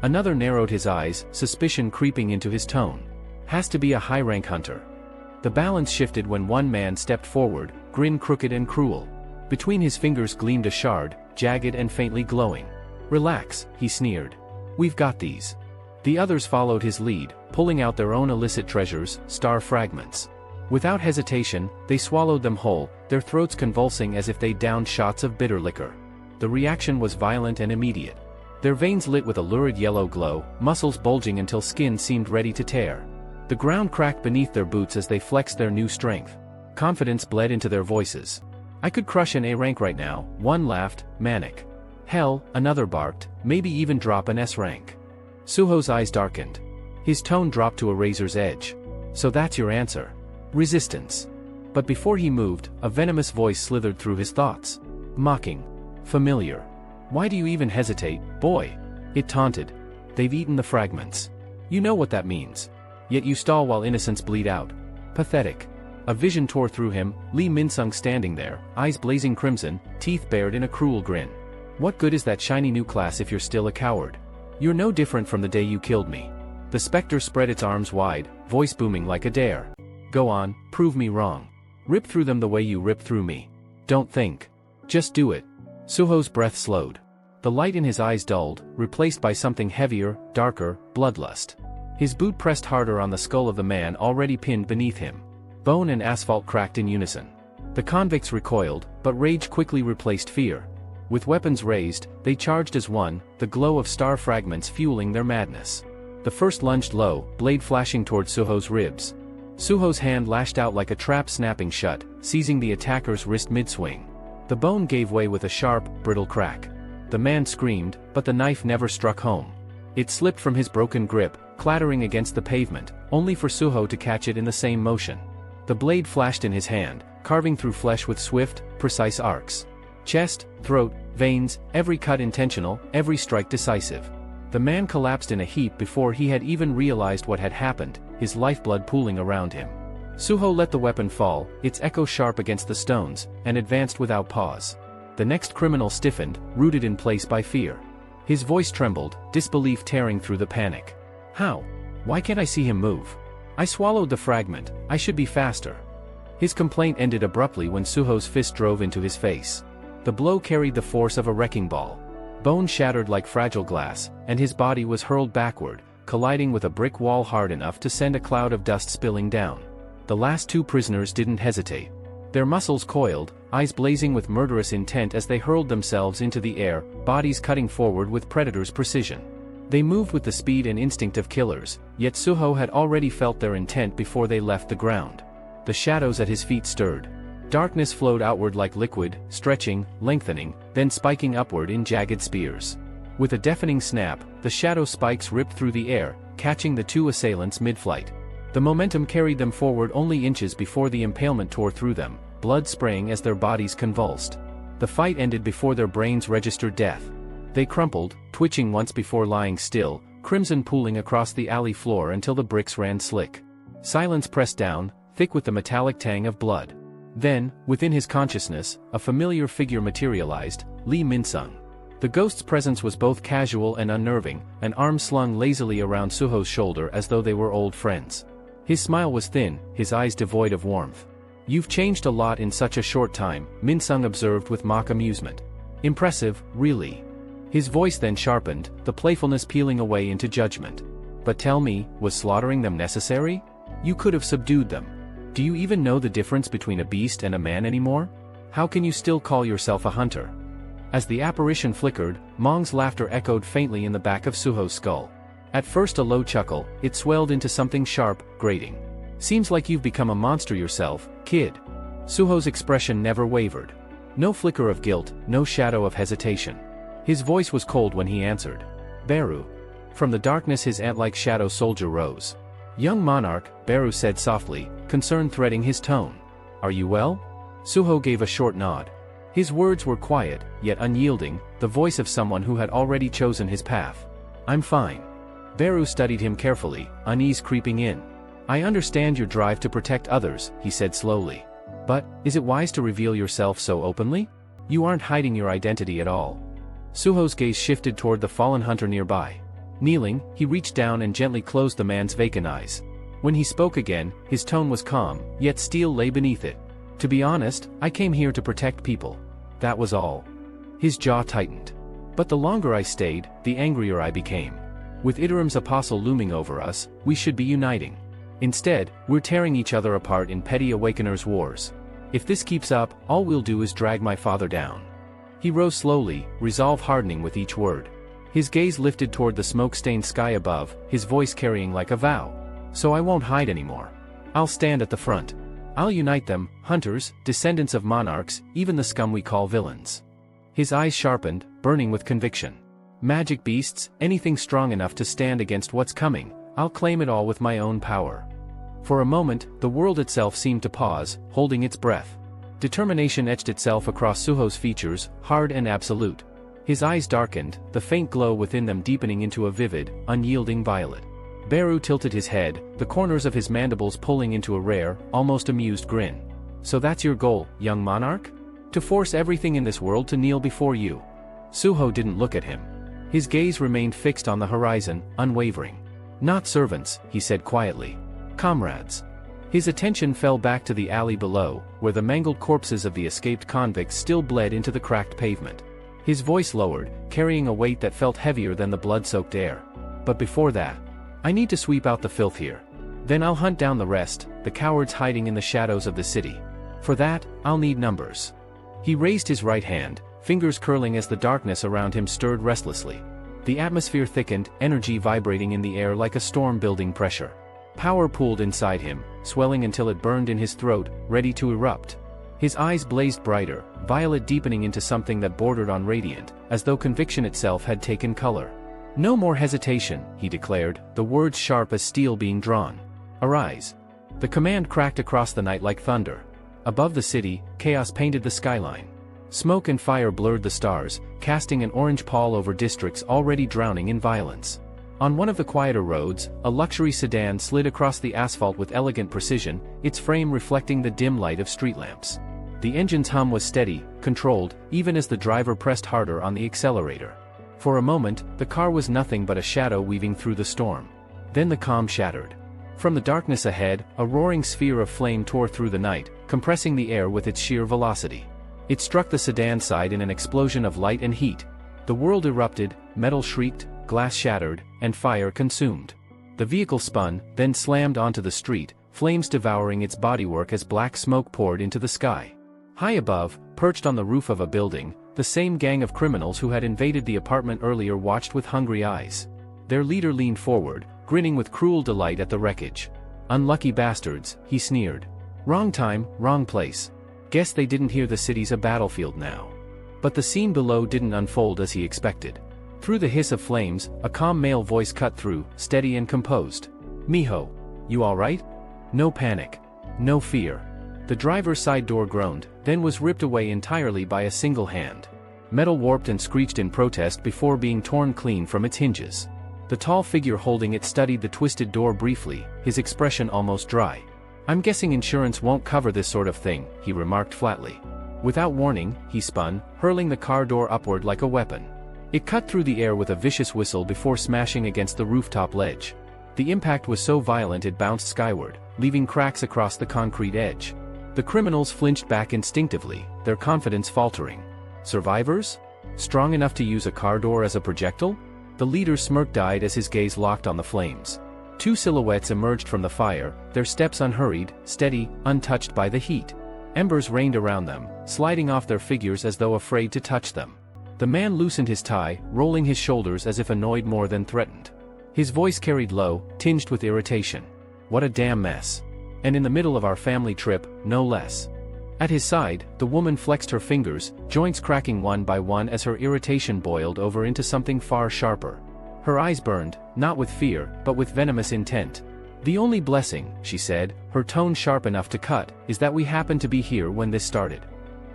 Speaker 1: Another narrowed his eyes, suspicion creeping into his tone. "Has to be a high-rank hunter." The balance shifted when one man stepped forward, grin crooked and cruel. Between his fingers gleamed a shard, jagged and faintly glowing. "Relax," he sneered. "We've got these." The others followed his lead, pulling out their own illicit treasures, star fragments. Without hesitation, they swallowed them whole, their throats convulsing as if they'd downed shots of bitter liquor. The reaction was violent and immediate. Their veins lit with a lurid yellow glow, muscles bulging until skin seemed ready to tear. The ground cracked beneath their boots as they flexed their new strength. Confidence bled into their voices. "I could crush an A rank right now," one laughed, manic. "Hell," another barked, "maybe even drop an S rank." Suho's eyes darkened. His tone dropped to a razor's edge. "So that's your answer? Resistance." But before he moved, a venomous voice slithered through his thoughts. Mocking. Familiar. "Why do you even hesitate, boy?" It taunted. "They've eaten the fragments. You know what that means. Yet you stall while innocents bleed out. Pathetic." A vision tore through him, Lee Min-sung standing there, eyes blazing crimson, teeth bared in a cruel grin. "What good is that shiny new class if you're still a coward? You're no different from the day you killed me." The specter spread its arms wide, voice booming like a dare. "Go on, prove me wrong. Rip through them the way you ripped through me. Don't think. Just do it." Suho's breath slowed. The light in his eyes dulled, replaced by something heavier, darker, bloodlust. His boot pressed harder on the skull of the man already pinned beneath him. Bone and asphalt cracked in unison. The convicts recoiled, but rage quickly replaced fear. With weapons raised, they charged as one, the glow of star fragments fueling their madness. The first lunged low, blade flashing toward Suho's ribs. Suho's hand lashed out like a trap snapping shut, seizing the attacker's wrist mid-swing. The bone gave way with a sharp, brittle crack. The man screamed, but the knife never struck home. It slipped from his broken grip, clattering against the pavement, only for Suho to catch it in the same motion. The blade flashed in his hand, carving through flesh with swift, precise arcs. Chest, throat, veins, every cut intentional, every strike decisive. The man collapsed in a heap before he had even realized what had happened, his lifeblood pooling around him. Suho let the weapon fall, its echo sharp against the stones, and advanced without pause. The next criminal stiffened, rooted in place by fear. His voice trembled, disbelief tearing through the panic. "How? Why can't I see him move? I swallowed the fragment, I should be faster." His complaint ended abruptly when Suho's fist drove into his face. The blow carried the force of a wrecking ball. Bone shattered like fragile glass, and his body was hurled backward, colliding with a brick wall hard enough to send a cloud of dust spilling down. The last two prisoners didn't hesitate. Their muscles coiled, eyes blazing with murderous intent as they hurled themselves into the air, bodies cutting forward with predator's precision. They moved with the speed and instinct of killers, yet Suho had already felt their intent before they left the ground. The shadows at his feet stirred. Darkness flowed outward like liquid, stretching, lengthening, then spiking upward in jagged spears. With a deafening snap, the shadow spikes ripped through the air, catching the two assailants mid-flight. The momentum carried them forward only inches before the impalement tore through them, blood spraying as their bodies convulsed. The fight ended before their brains registered death. They crumpled, twitching once before lying still, crimson pooling across the alley floor until the bricks ran slick. Silence pressed down, thick with the metallic tang of blood. Then, within his consciousness, a familiar figure materialized, Lee Min-sung. The ghost's presence was both casual and unnerving, an arm slung lazily around Suho's shoulder as though they were old friends. His smile was thin, his eyes devoid of warmth. "You've changed a lot in such a short time," Min-sung observed with mock amusement. "Impressive, really." His voice then sharpened, the playfulness peeling away into judgment. "But tell me, was slaughtering them necessary? You could have subdued them. Do you even know the difference between a beast and a man anymore? How can you still call yourself a hunter?" As the apparition flickered, Mong's laughter echoed faintly in the back of Suho's skull. At first a low chuckle, it swelled into something sharp, grating. Seems like you've become a monster yourself, kid. Suho's expression never wavered. No flicker of guilt, no shadow of hesitation. His voice was cold when he answered. Beru. From the darkness his ant-like shadow soldier rose. Young monarch, Beru said softly, concern threading his tone. Are you well? Suho gave a short nod. His words were quiet, yet unyielding, the voice of someone who had already chosen his path. I'm fine. Beru studied him carefully, unease creeping in. I understand your drive to protect others, he said slowly. But, is it wise to reveal yourself so openly? You aren't hiding your identity at all. Suho's gaze shifted toward the fallen hunter nearby. Kneeling, he reached down and gently closed the man's vacant eyes. When he spoke again, his tone was calm, yet steel lay beneath it. To be honest, I came here to protect people. That was all. His jaw tightened. But the longer I stayed, the angrier I became. With Iterim's apostle looming over us, we should be uniting. Instead, we're tearing each other apart in petty awakeners' wars. If this keeps up, all we'll do is drag my father down. He rose slowly, resolve hardening with each word. His gaze lifted toward the smoke-stained sky above, his voice carrying like a vow. So I won't hide anymore. I'll stand at the front. I'll unite them, hunters, descendants of monarchs, even the scum we call villains. His eyes sharpened, burning with conviction. Magic beasts, anything strong enough to stand against what's coming, I'll claim it all with my own power. For a moment, the world itself seemed to pause, holding its breath. Determination etched itself across Suho's features, hard and absolute. His eyes darkened, the faint glow within them deepening into a vivid, unyielding violet. Beru tilted his head, the corners of his mandibles pulling into a rare, almost amused grin. So that's your goal, young monarch? To force everything in this world to kneel before you. Suho didn't look at him. His gaze remained fixed on the horizon, unwavering. Not servants, he said quietly. Comrades. His attention fell back to the alley below, where the mangled corpses of the escaped convicts still bled into the cracked pavement. His voice lowered, carrying a weight that felt heavier than the blood-soaked air. But before that, I need to sweep out the filth here. Then I'll hunt down the rest, the cowards hiding in the shadows of the city. For that, I'll need numbers. He raised his right hand, fingers curling as the darkness around him stirred restlessly. The atmosphere thickened, energy vibrating in the air like a storm building pressure. Power pooled inside him, swelling until it burned in his throat, ready to erupt. His eyes blazed brighter, violet deepening into something that bordered on radiant, as though conviction itself had taken color. No more hesitation, he declared, the words sharp as steel being drawn. Arise. The command cracked across the night like thunder. Above the city, chaos painted the skyline. Smoke and fire blurred the stars, casting an orange pall over districts already drowning in violence. On one of the quieter roads, a luxury sedan slid across the asphalt with elegant precision, its frame reflecting the dim light of street lamps. The engine's hum was steady, controlled, even as the driver pressed harder on the accelerator. For a moment, the car was nothing but a shadow weaving through the storm. Then the calm shattered. From the darkness ahead, a roaring sphere of flame tore through the night, compressing the air with its sheer velocity. It struck the sedan side in an explosion of light and heat. The world erupted, metal shrieked, glass shattered, and fire consumed. The vehicle spun, then slammed onto the street, flames devouring its bodywork as black smoke poured into the sky. High above, perched on the roof of a building, the same gang of criminals who had invaded the apartment earlier watched with hungry eyes. Their leader leaned forward, grinning with cruel delight at the wreckage. Unlucky bastards, he sneered. Wrong time, wrong place. Guess they didn't hear the city's a battlefield now. But the scene below didn't unfold as he expected. Through the hiss of flames, a calm male voice cut through, steady and composed. Miho. You alright? No panic. No fear. The driver's side door groaned, then was ripped away entirely by a single hand. Metal warped and screeched in protest before being torn clean from its hinges. The tall figure holding it studied the twisted door briefly, his expression almost dry. I'm guessing insurance won't cover this sort of thing, he remarked flatly. Without warning, he spun, hurling the car door upward like a weapon. It cut through the air with a vicious whistle before smashing against the rooftop ledge. The impact was so violent it bounced skyward, leaving cracks across the concrete edge. The criminals flinched back instinctively, their confidence faltering. Survivors? Strong enough to use a car door as a projectile? The leader's smirk died as his gaze locked on the flames. Two silhouettes emerged from the fire, their steps unhurried, steady, untouched by the heat. Embers rained around them, sliding off their figures as though afraid to touch them. The man loosened his tie, rolling his shoulders as if annoyed more than threatened. His voice carried low, tinged with irritation. What a damn mess. And in the middle of our family trip, no less. At his side, the woman flexed her fingers, joints cracking one by one as her irritation boiled over into something far sharper. Her eyes burned, not with fear, but with venomous intent. "The only blessing," she said, her tone sharp enough to cut, "is that we happened to be here when this started."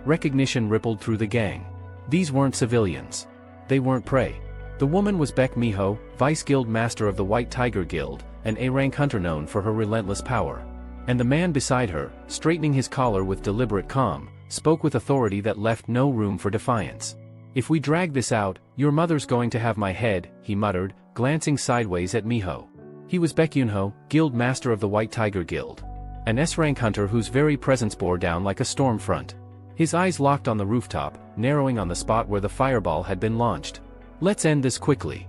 Speaker 1: Recognition rippled through the gang. These weren't civilians. They weren't prey. The woman was Beck Miho, Vice Guild Master of the White Tiger Guild, an A-rank hunter known for her relentless power. And the man beside her, straightening his collar with deliberate calm, spoke with authority that left no room for defiance. "If we drag this out, your mother's going to have my head," he muttered, glancing sideways at Miho. He was Baek Yunho, Guild Master of the White Tiger Guild. An S-rank hunter whose very presence bore down like a storm front. His eyes locked on the rooftop, narrowing on the spot where the fireball had been launched. "Let's end this quickly."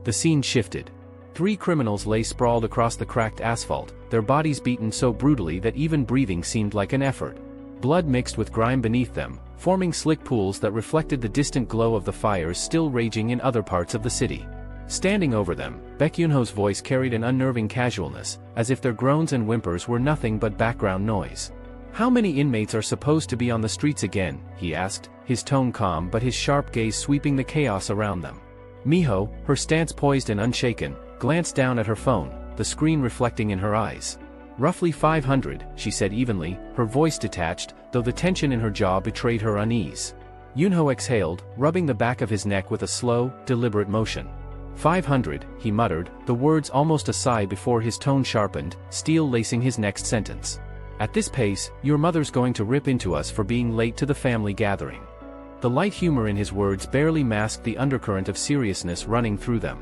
Speaker 1: The scene shifted. 3 criminals lay sprawled across the cracked asphalt, their bodies beaten so brutally that even breathing seemed like an effort. Blood mixed with grime beneath them, forming slick pools that reflected the distant glow of the fires still raging in other parts of the city. Standing over them, Baek Yunho's voice carried an unnerving casualness, as if their groans and whimpers were nothing but background noise. "How many inmates are supposed to be on the streets again?" he asked, his tone calm but his sharp gaze sweeping the chaos around them. Miho, her stance poised and unshaken, glanced down at her phone, the screen reflecting in her eyes. "Roughly 500, she said evenly, her voice detached, though the tension in her jaw betrayed her unease. Yunho exhaled, rubbing the back of his neck with a slow, deliberate motion. 500, he muttered, the words almost a sigh before his tone sharpened, steel lacing his next sentence. "At this pace, your mother's going to rip into us for being late to the family gathering." The light humor in his words barely masked the undercurrent of seriousness running through them.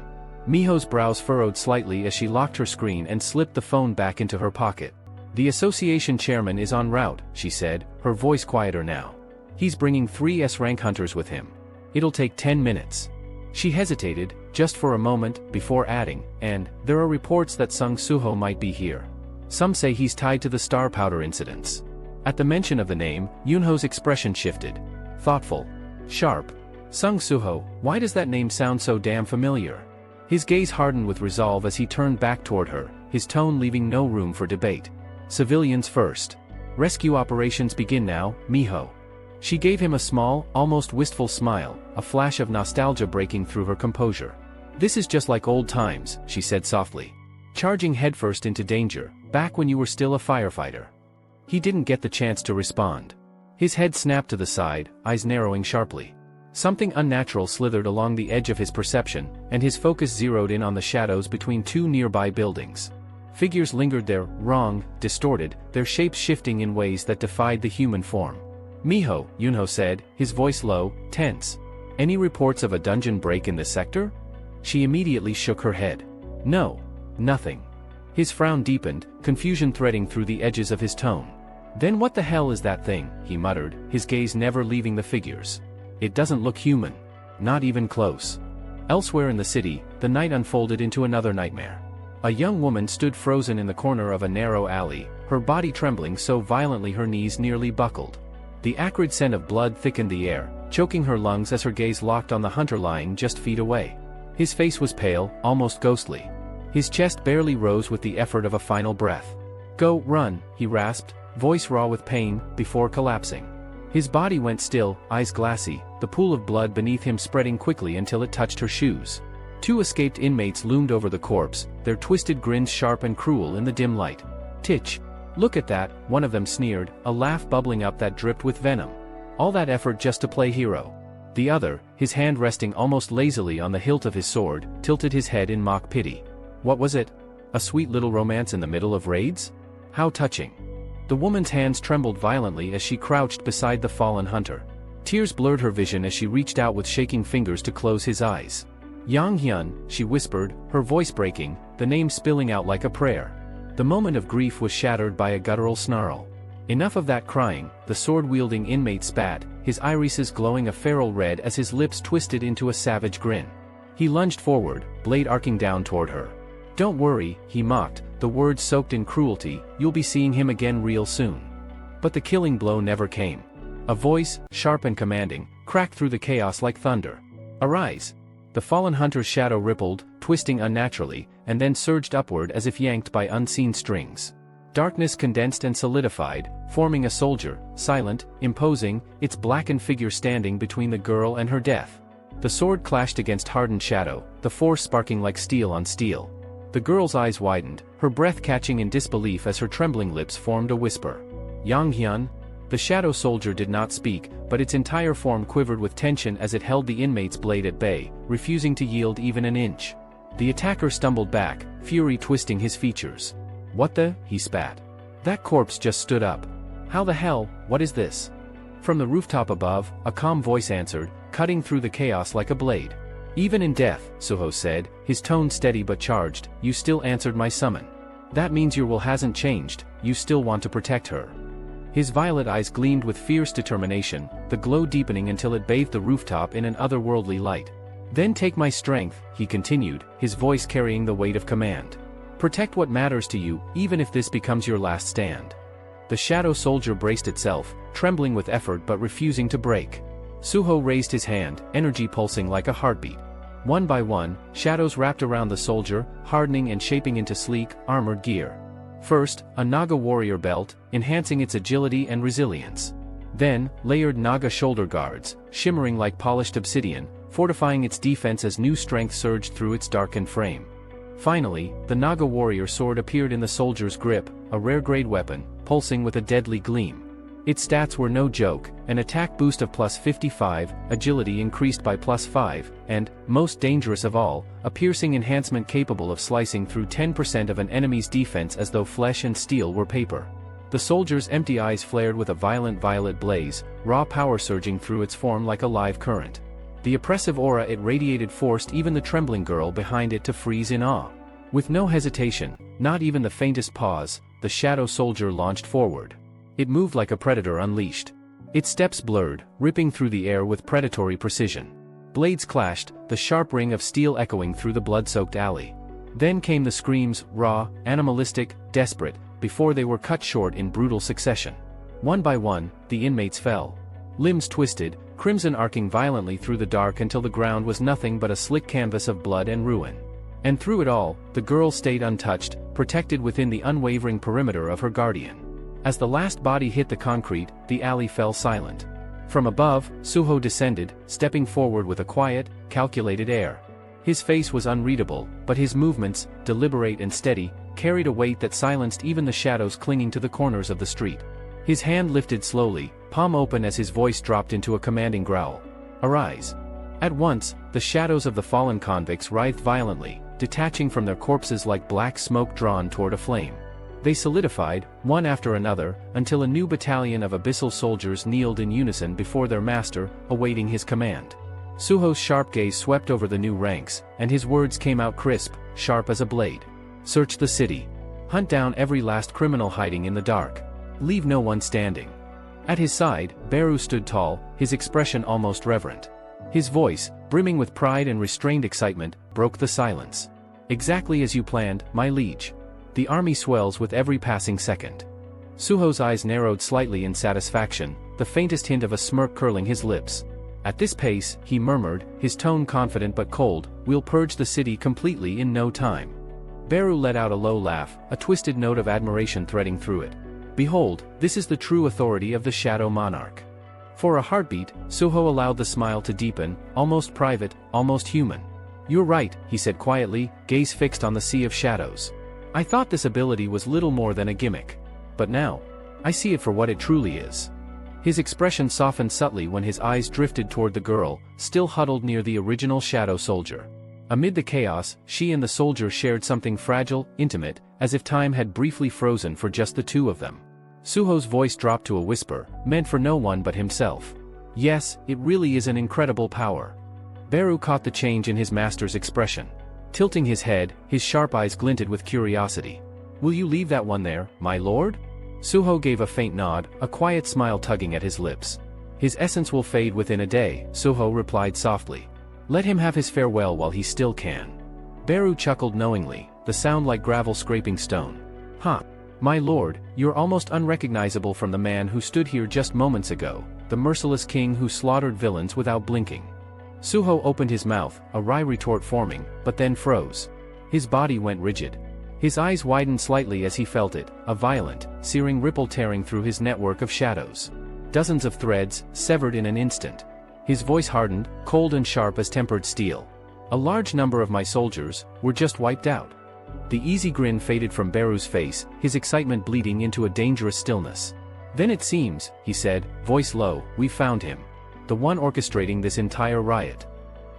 Speaker 1: Miho's brows furrowed slightly as she locked her screen and slipped the phone back into her pocket. "The association chairman is en route," she said, her voice quieter now. "He's bringing 3 S-rank hunters with him. It'll take 10 minutes. She hesitated, just for a moment, before adding, "And, there are reports that Sung Suho might be here. Some say he's tied to the star powder incidents." At the mention of the name, Yunho's expression shifted. Thoughtful. Sharp. Sung Suho, why does that name sound so damn familiar? His gaze hardened with resolve as he turned back toward her, his tone leaving no room for debate. "Civilians first. Rescue operations begin now, Miho." She gave him a small, almost wistful smile, a flash of nostalgia breaking through her composure. "This is just like old times," she said softly. "Charging headfirst into danger, back when you were still a firefighter." He didn't get the chance to respond. His head snapped to the side, eyes narrowing sharply. Something unnatural slithered along the edge of his perception, and his focus zeroed in on the shadows between 2 nearby buildings. Figures lingered there, wrong, distorted, their shapes shifting in ways that defied the human form. "Miho," Yunho said, his voice low, tense. "Any reports of a dungeon break in this sector?" She immediately shook her head. "No. Nothing." His frown deepened, confusion threading through the edges of his tone. "Then what the hell is that thing?" he muttered, his gaze never leaving the figures. "It doesn't look human. Not even close." Elsewhere in the city, the night unfolded into another nightmare. A young woman stood frozen in the corner of a narrow alley, her body trembling so violently her knees nearly buckled. The acrid scent of blood thickened the air, choking her lungs as her gaze locked on the hunter lying just feet away. His face was pale, almost ghostly. His chest barely rose with the effort of a final breath. "Go, run," he rasped, voice raw with pain, before collapsing. His body went still, eyes glassy, the pool of blood beneath him spreading quickly until it touched her shoes. 2 escaped inmates loomed over the corpse, their twisted grins sharp and cruel in the dim light. "Titch. Look at that," one of them sneered, a laugh bubbling up that dripped with venom. "All that effort just to play hero." The other, his hand resting almost lazily on the hilt of his sword, tilted his head in mock pity. What was it? A sweet little romance in the middle of raids? How touching. The woman's hands trembled violently as she crouched beside the fallen hunter. Tears blurred her vision as she reached out with shaking fingers to close his eyes. "Yang Hyun," she whispered, her voice breaking, the name spilling out like a prayer. The moment of grief was shattered by a guttural snarl. Enough of that crying, the sword-wielding inmate spat, his irises glowing a feral red as his lips twisted into a savage grin. He lunged forward, blade arcing down toward her. "Don't worry," he mocked, the words soaked in cruelty, "you'll be seeing him again real soon." But the killing blow never came. A voice, sharp and commanding, cracked through the chaos like thunder. "Arise!" The fallen hunter's shadow rippled, twisting unnaturally, and then surged upward as if yanked by unseen strings. Darkness condensed and solidified, forming a soldier, silent, imposing, its blackened figure standing between the girl and her death. The sword clashed against hardened shadow, the force sparking like steel on steel. The girl's eyes widened, her breath catching in disbelief as her trembling lips formed a whisper. Yanghyun? The shadow soldier did not speak, but its entire form quivered with tension as it held the inmate's blade at bay, refusing to yield even an inch. The attacker stumbled back, fury twisting his features. What the? He spat. That corpse just stood up. How the hell, what is this? From the rooftop above, a calm voice answered, cutting through the chaos like a blade. Even in death, Suho said, his tone steady but charged, you still answered my summon. That means your will hasn't changed, you still want to protect her. His violet eyes gleamed with fierce determination, the glow deepening until it bathed the rooftop in an otherworldly light. Then take my strength, he continued, his voice carrying the weight of command. Protect what matters to you, even if this becomes your last stand. The shadow soldier braced itself, trembling with effort but refusing to break. Suho raised his hand, energy pulsing like a heartbeat. One by one, shadows wrapped around the soldier, hardening and shaping into sleek, armored gear. First, a Naga warrior belt, enhancing its agility and resilience. Then, layered Naga shoulder guards, shimmering like polished obsidian, fortifying its defense as new strength surged through its darkened frame. Finally, the Naga warrior sword appeared in the soldier's grip, a rare-grade weapon, pulsing with a deadly gleam. Its stats were no joke, an attack boost of +55, agility increased by +5, and, most dangerous of all, a piercing enhancement capable of slicing through 10% of an enemy's defense as though flesh and steel were paper. The soldier's empty eyes flared with a violent violet blaze, raw power surging through its form like a live current. The oppressive aura it radiated forced even the trembling girl behind it to freeze in awe. With no hesitation, not even the faintest pause, the shadow soldier launched forward. It moved like a predator unleashed. Its steps blurred, ripping through the air with predatory precision. Blades clashed, the sharp ring of steel echoing through the blood-soaked alley. Then came the screams, raw, animalistic, desperate, before they were cut short in brutal succession. One by one, the inmates fell. Limbs twisted, crimson arcing violently through the dark until the ground was nothing but a slick canvas of blood and ruin. And through it all, the girl stayed untouched, protected within the unwavering perimeter of her guardian. As the last body hit the concrete, the alley fell silent. From above, Suho descended, stepping forward with a quiet, calculated air. His face was unreadable, but his movements, deliberate and steady, carried a weight that silenced even the shadows clinging to the corners of the street. His hand lifted slowly, palm open as his voice dropped into a commanding growl. Arise. At once, the shadows of the fallen convicts writhed violently, detaching from their corpses like black smoke drawn toward a flame. They solidified, one after another, until a new battalion of abyssal soldiers kneeled in unison before their master, awaiting his command. Suho's sharp gaze swept over the new ranks, and his words came out crisp, sharp as a blade. Search the city. Hunt down every last criminal hiding in the dark. Leave no one standing. At his side, Beru stood tall, his expression almost reverent. His voice, brimming with pride and restrained excitement, broke the silence. Exactly as you planned, my liege. The army swells with every passing second. Suho's eyes narrowed slightly in satisfaction, the faintest hint of a smirk curling his lips. At this pace, he murmured, his tone confident but cold, we'll purge the city completely in no time. Beru let out a low laugh, a twisted note of admiration threading through it. Behold, this is the true authority of the Shadow Monarch. For a heartbeat, Suho allowed the smile to deepen, almost private, almost human. You're right, he said quietly, gaze fixed on the sea of shadows. I thought this ability was little more than a gimmick. But now, I see it for what it truly is. His expression softened subtly when his eyes drifted toward the girl, still huddled near the original shadow soldier. Amid the chaos, she and the soldier shared something fragile, intimate, as if time had briefly frozen for just the two of them. Suho's voice dropped to a whisper, meant for no one but himself. Yes, it really is an incredible power. Beru caught the change in his master's expression. Tilting his head, his sharp eyes glinted with curiosity. Will you leave that one there, my lord? Suho gave a faint nod, a quiet smile tugging at his lips. His essence will fade within a day, Suho replied softly. Let him have his farewell while he still can. Beru chuckled knowingly, the sound like gravel scraping stone. Huh. My lord, you're almost unrecognizable from the man who stood here just moments ago, the merciless king who slaughtered villains without blinking. Suho opened his mouth, a wry retort forming, but then froze. His body went rigid. His eyes widened slightly as he felt it, a violent, searing ripple tearing through his network of shadows. Dozens of threads, severed in an instant. His voice hardened, cold and sharp as tempered steel. A large number of my soldiers were just wiped out. The easy grin faded from Beru's face, his excitement bleeding into a dangerous stillness. Then it seems, he said, voice low, we found him. The one orchestrating this entire riot.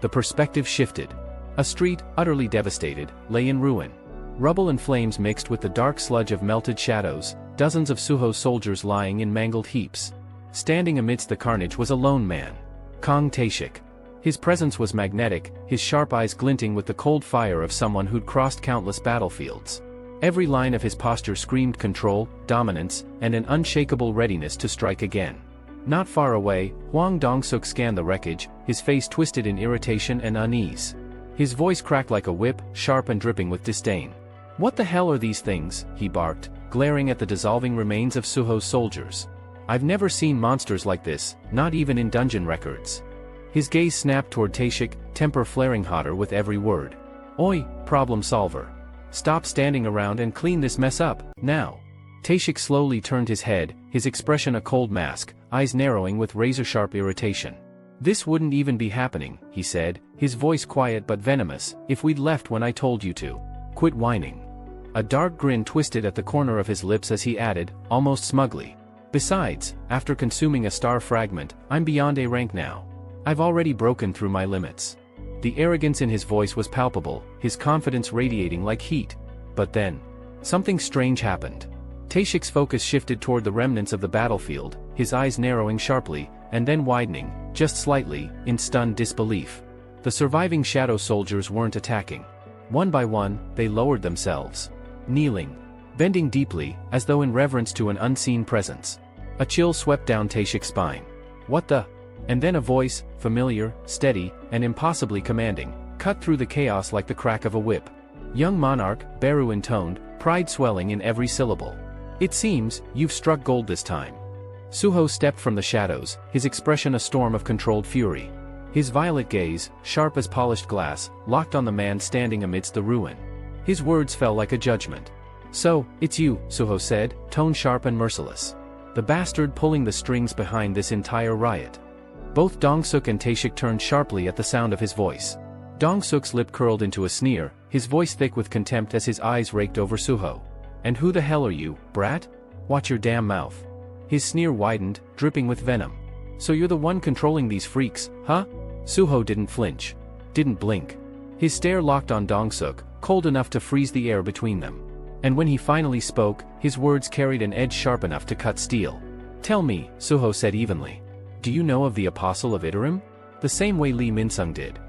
Speaker 1: The perspective shifted. A street, utterly devastated, lay in ruin. Rubble and flames mixed with the dark sludge of melted shadows, dozens of Suho's soldiers lying in mangled heaps. Standing amidst the carnage was a lone man. Kang Taeshik. His presence was magnetic, his sharp eyes glinting with the cold fire of someone who'd crossed countless battlefields. Every line of his posture screamed control, dominance, and an unshakable readiness to strike again. Not far away, Hwang Dong-suk scanned the wreckage, his face twisted in irritation and unease. His voice cracked like a whip, sharp and dripping with disdain. What the hell are these things, he barked, glaring at the dissolving remains of Suho's soldiers. I've never seen monsters like this, not even in dungeon records. His gaze snapped toward Taeshik, temper flaring hotter with every word. Oi, problem solver. Stop standing around and clean this mess up, now. Taeshik slowly turned his head, his expression a cold mask, eyes narrowing with razor-sharp irritation. This wouldn't even be happening, he said, his voice quiet but venomous, if we'd left when I told you to. Quit whining. A dark grin twisted at the corner of his lips as he added, almost smugly. Besides, after consuming a star fragment, I'm beyond A rank now. I've already broken through my limits. The arrogance in his voice was palpable, his confidence radiating like heat. But then, something strange happened. Taeshik's focus shifted toward the remnants of the battlefield, his eyes narrowing sharply, and then widening, just slightly, in stunned disbelief. The surviving shadow soldiers weren't attacking. One by one, they lowered themselves. Kneeling. Bending deeply, as though in reverence to an unseen presence. A chill swept down Taeshik's spine. What the? And then a voice, familiar, steady, and impossibly commanding, cut through the chaos like the crack of a whip. Young monarch, Beru intoned, pride swelling in every syllable. It seems, you've struck gold this time. Suho stepped from the shadows, his expression a storm of controlled fury. His violet gaze, sharp as polished glass, locked on the man standing amidst the ruin. His words fell like a judgment. So, it's you, Suho said, tone sharp and merciless. The bastard pulling the strings behind this entire riot. Both Dong-suk and Taeshik turned sharply at the sound of his voice. Dong-suk's lip curled into a sneer, his voice thick with contempt as his eyes raked over Suho. And who the hell are you, brat? Watch your damn mouth. His sneer widened, dripping with venom. So you're the one controlling these freaks, huh? Suho didn't flinch. Didn't blink. His stare locked on Dong-suk, cold enough to freeze the air between them. And when he finally spoke, his words carried an edge sharp enough to cut steel. Tell me, Suho said evenly. Do you know of the Apostle of Iterim? The same way Lee Min-sung did.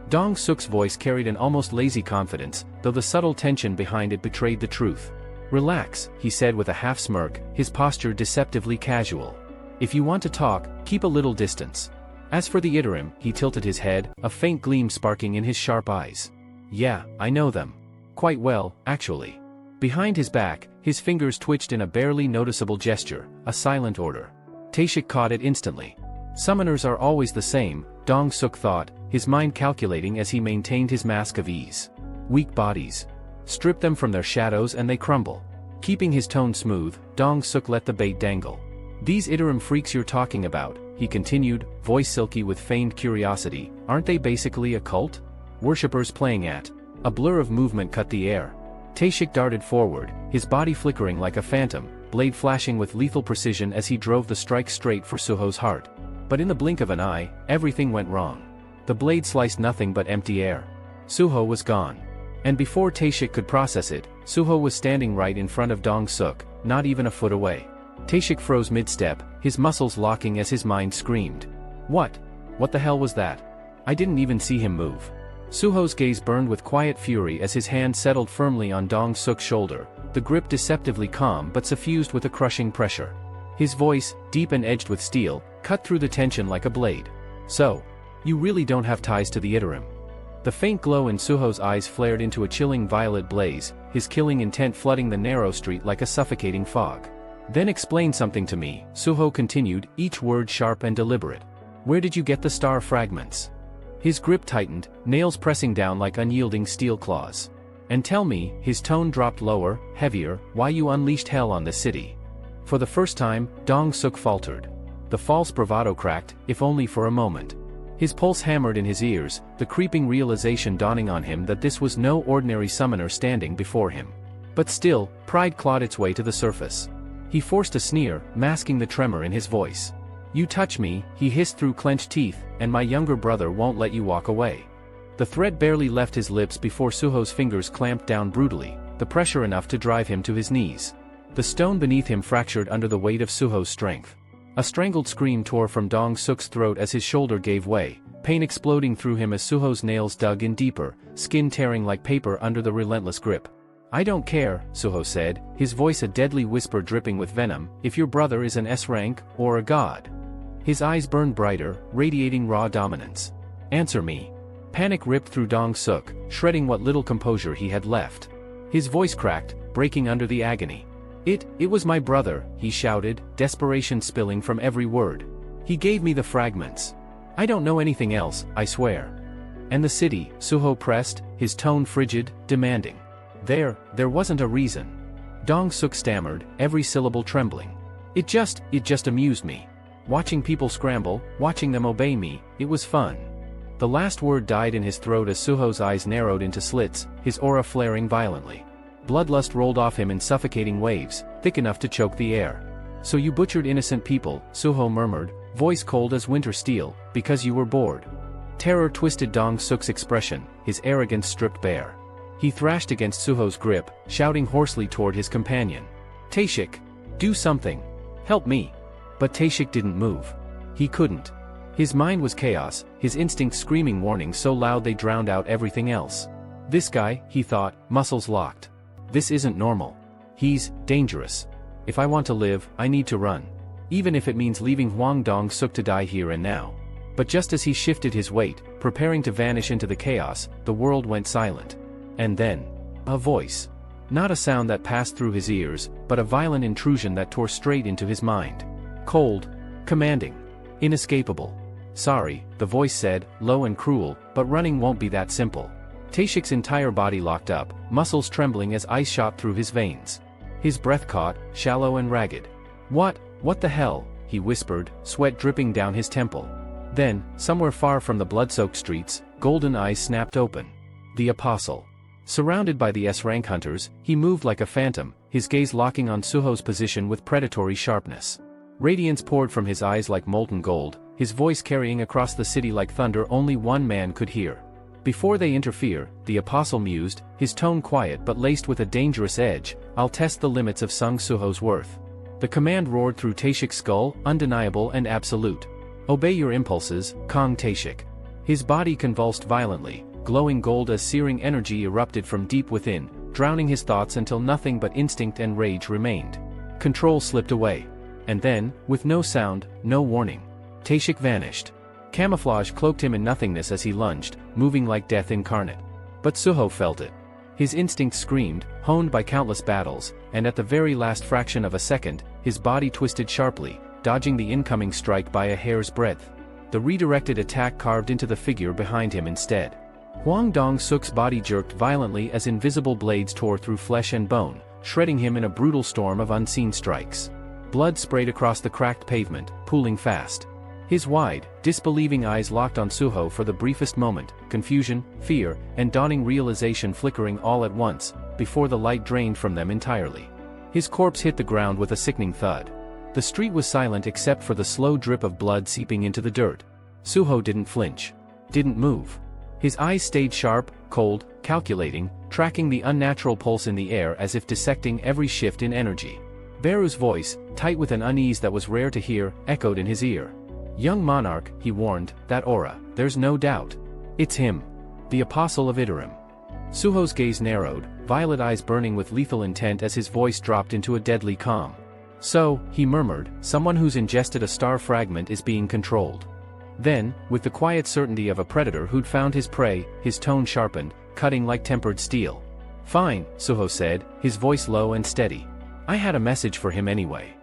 Speaker 1: Dong-suk's voice carried an almost lazy confidence, though the subtle tension behind it betrayed the truth. Relax, he said with a half-smirk, his posture deceptively casual. If you want to talk, keep a little distance. As for the Iterim, he tilted his head, a faint gleam sparking in his sharp eyes. Yeah, I know them. Quite well, actually. Behind his back, his fingers twitched in a barely noticeable gesture, a silent order. Taeshik caught it instantly. Summoners are always the same, Dong-suk thought, his mind calculating as he maintained his mask of ease. Weak bodies. Strip them from their shadows and they crumble. Keeping his tone smooth, Dong-suk let the bait dangle. These Iterim freaks you're talking about, he continued, voice silky with feigned curiosity, aren't they basically a cult? Worshippers playing at. A blur of movement cut the air. Taeshik darted forward, his body flickering like a phantom, blade flashing with lethal precision as he drove the strike straight for Suho's heart. But in the blink of an eye, everything went wrong. The blade sliced nothing but empty air. Suho was gone. And before Taeshik could process it, Suho was standing right in front of Dong-suk, not even a foot away. Taeshik froze mid-step, his muscles locking as his mind screamed. What? What the hell was that? I didn't even see him move. Suho's gaze burned with quiet fury as his hand settled firmly on Dong-suk's shoulder, the grip deceptively calm but suffused with a crushing pressure. His voice, deep and edged with steel, cut through the tension like a blade. So, you really don't have ties to the Iterim. The faint glow in Suho's eyes flared into a chilling violet blaze, his killing intent flooding the narrow street like a suffocating fog. Then explain something to me, Suho continued, each word sharp and deliberate. Where did you get the star fragments? His grip tightened, nails pressing down like unyielding steel claws. And tell me," his tone dropped lower, heavier, "why you unleashed hell on this city." For the first time, Dong-suk faltered. The false bravado cracked, if only for a moment. His pulse hammered in his ears, the creeping realization dawning on him that this was no ordinary summoner standing before him. But still, pride clawed its way to the surface. He forced a sneer, masking the tremor in his voice. "You touch me," he hissed through clenched teeth, "and my younger brother won't let you walk away." The threat barely left his lips before Suho's fingers clamped down brutally, the pressure enough to drive him to his knees. The stone beneath him fractured under the weight of Suho's strength. A strangled scream tore from Dong-suk's throat as his shoulder gave way, pain exploding through him as Suho's nails dug in deeper, skin tearing like paper under the relentless grip. "I don't care," Suho said, his voice a deadly whisper dripping with venom, "if your brother is an S-rank, or a god." His eyes burned brighter, radiating raw dominance. "Answer me." Panic ripped through Dong-suk, shredding what little composure he had left. His voice cracked, breaking under the agony. It was my brother," he shouted, desperation spilling from every word. "He gave me the fragments. I don't know anything else, I swear." "And the city," Suho pressed, his tone frigid, demanding. There wasn't a reason." Dong-suk stammered, every syllable trembling. It just amused me. Watching people scramble, watching them obey me, it was fun." The last word died in his throat as Suho's eyes narrowed into slits, his aura flaring violently. Bloodlust rolled off him in suffocating waves, thick enough to choke the air. "So you butchered innocent people," Suho murmured, voice cold as winter steel, "because you were bored." Terror twisted Dong-suk's expression, his arrogance stripped bare. He thrashed against Suho's grip, shouting hoarsely toward his companion. "Taeshik! Do something! Help me!" But Taeshik didn't move. He couldn't. His mind was chaos, his instincts screaming warnings so loud they drowned out everything else. "This guy," he thought, muscles locked. "This isn't normal. He's dangerous. If I want to live, I need to run. Even if it means leaving Hwang Dong-suk to die here and now." But just as he shifted his weight, preparing to vanish into the chaos, the world went silent. And then, a voice. Not a sound that passed through his ears, but a violent intrusion that tore straight into his mind. Cold, commanding, inescapable. "Sorry," the voice said, low and cruel, "but running won't be that simple." Taeshik's entire body locked up, muscles trembling as ice shot through his veins. His breath caught, shallow and ragged. What the hell?" he whispered, sweat dripping down his temple. Then, somewhere far from the blood-soaked streets, golden eyes snapped open. The Apostle. Surrounded by the S-rank hunters, he moved like a phantom, his gaze locking on Suho's position with predatory sharpness. Radiance poured from his eyes like molten gold, his voice carrying across the city like thunder only one man could hear. "Before they interfere," the Apostle mused, his tone quiet but laced with a dangerous edge, "I'll test the limits of Sung Suho's worth." The command roared through Taeshik's skull, undeniable and absolute. "Obey your impulses, Kong Taeshik." His body convulsed violently, glowing gold as searing energy erupted from deep within, drowning his thoughts until nothing but instinct and rage remained. Control slipped away. And then, with no sound, no warning, Taeshik vanished. Camouflage cloaked him in nothingness as he lunged, moving like death incarnate. But Suho felt it. His instincts screamed, honed by countless battles, and at the very last fraction of a second, his body twisted sharply, dodging the incoming strike by a hair's breadth. The redirected attack carved into the figure behind him instead. Hwang Dong-suk's body jerked violently as invisible blades tore through flesh and bone, shredding him in a brutal storm of unseen strikes. Blood sprayed across the cracked pavement, pooling fast. His wide, disbelieving eyes locked on Suho for the briefest moment, confusion, fear, and dawning realization flickering all at once, before the light drained from them entirely. His corpse hit the ground with a sickening thud. The street was silent except for the slow drip of blood seeping into the dirt. Suho didn't flinch. Didn't move. His eyes stayed sharp, cold, calculating, tracking the unnatural pulse in the air as if dissecting every shift in energy. Beru's voice, tight with an unease that was rare to hear, echoed in his ear. "Young monarch," he warned, "that aura, there's no doubt. It's him. The Apostle of Iterum." Suho's gaze narrowed, violet eyes burning with lethal intent as his voice dropped into a deadly calm. "So," he murmured, "someone who's ingested a star fragment is being controlled." Then, with the quiet certainty of a predator who'd found his prey, his tone sharpened, cutting like tempered steel. "Fine," Suho said, his voice low and steady. "I had a message for him anyway."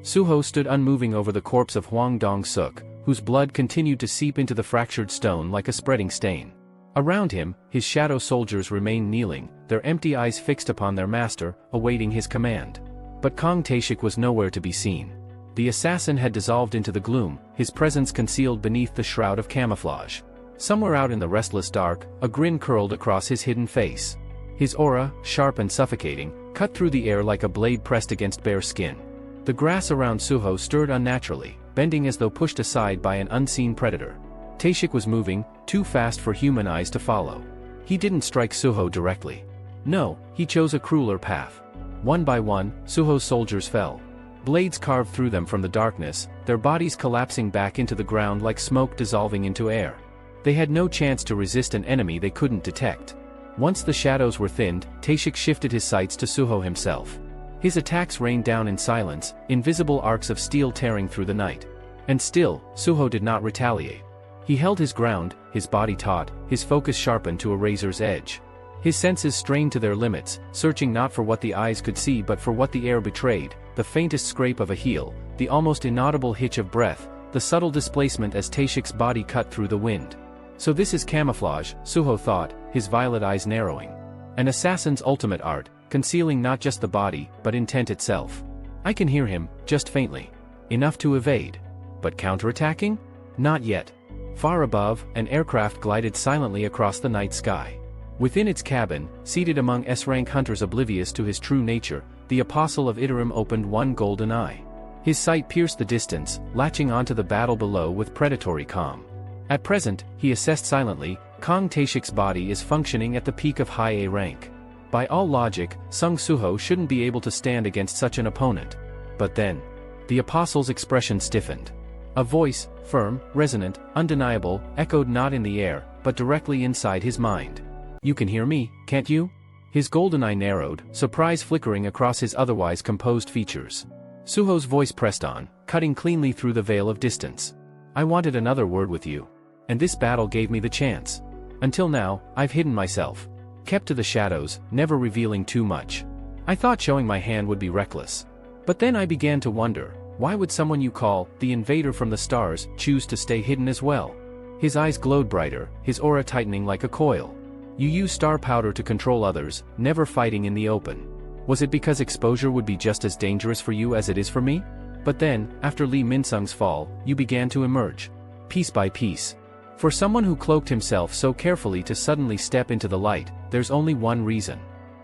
Speaker 1: Suho stood unmoving over the corpse of Hwang Dong-suk, whose blood continued to seep into the fractured stone like a spreading stain. Around him, his shadow soldiers remained kneeling, their empty eyes fixed upon their master, awaiting his command. But Kang Taeshik was nowhere to be seen. The assassin had dissolved into the gloom, his presence concealed beneath the shroud of camouflage. Somewhere out in the restless dark, a grin curled across his hidden face. His aura, sharp and suffocating, cut through the air like a blade pressed against bare skin. The grass around Suho stirred unnaturally, bending as though pushed aside by an unseen predator. Taeshik was moving, too fast for human eyes to follow. He didn't strike Suho directly. No, he chose a crueler path. One by one, Suho's soldiers fell. Blades carved through them from the darkness, their bodies collapsing back into the ground like smoke dissolving into air. They had no chance to resist an enemy they couldn't detect. Once the shadows were thinned, Taeshik shifted his sights to Suho himself. His attacks rained down in silence, invisible arcs of steel tearing through the night. And still, Suho did not retaliate. He held his ground, his body taut, his focus sharpened to a razor's edge. His senses strained to their limits, searching not for what the eyes could see but for what the air betrayed, the faintest scrape of a heel, the almost inaudible hitch of breath, the subtle displacement as Taeshik's body cut through the wind. So this is camouflage, Suho thought, his violet eyes narrowing. An assassin's ultimate art, concealing not just the body, but intent itself. I can hear him, just faintly. Enough to evade. But counterattacking? Not yet. Far above, an aircraft glided silently across the night sky. Within its cabin, seated among S-rank hunters oblivious to his true nature, the apostle of Iterum opened one golden eye. His sight pierced the distance, latching onto the battle below with predatory calm. At present, he assessed silently, Kang Taeshik's body is functioning at the peak of high A rank. By all logic, Sung Suho shouldn't be able to stand against such an opponent. But then, the apostle's expression stiffened. A voice, firm, resonant, undeniable, echoed not in the air, but directly inside his mind. You can hear me, can't you? His golden eye narrowed, surprise flickering across his otherwise composed features. Suho's voice pressed on, cutting cleanly through the veil of distance. I wanted another word with you. And this battle gave me the chance. Until now, I've hidden myself. Kept to the shadows, never revealing too much. I thought showing my hand would be reckless. But then I began to wonder, why would someone you call the invader from the stars choose to stay hidden as well? His eyes glowed brighter, his aura tightening like a coil. You use star powder to control others, never fighting in the open. Was it because exposure would be just as dangerous for you as it is for me? But then, after Lee Minsung's fall, you began to emerge. Piece by piece. For someone who cloaked himself so carefully to suddenly step into the light, there's only one reason.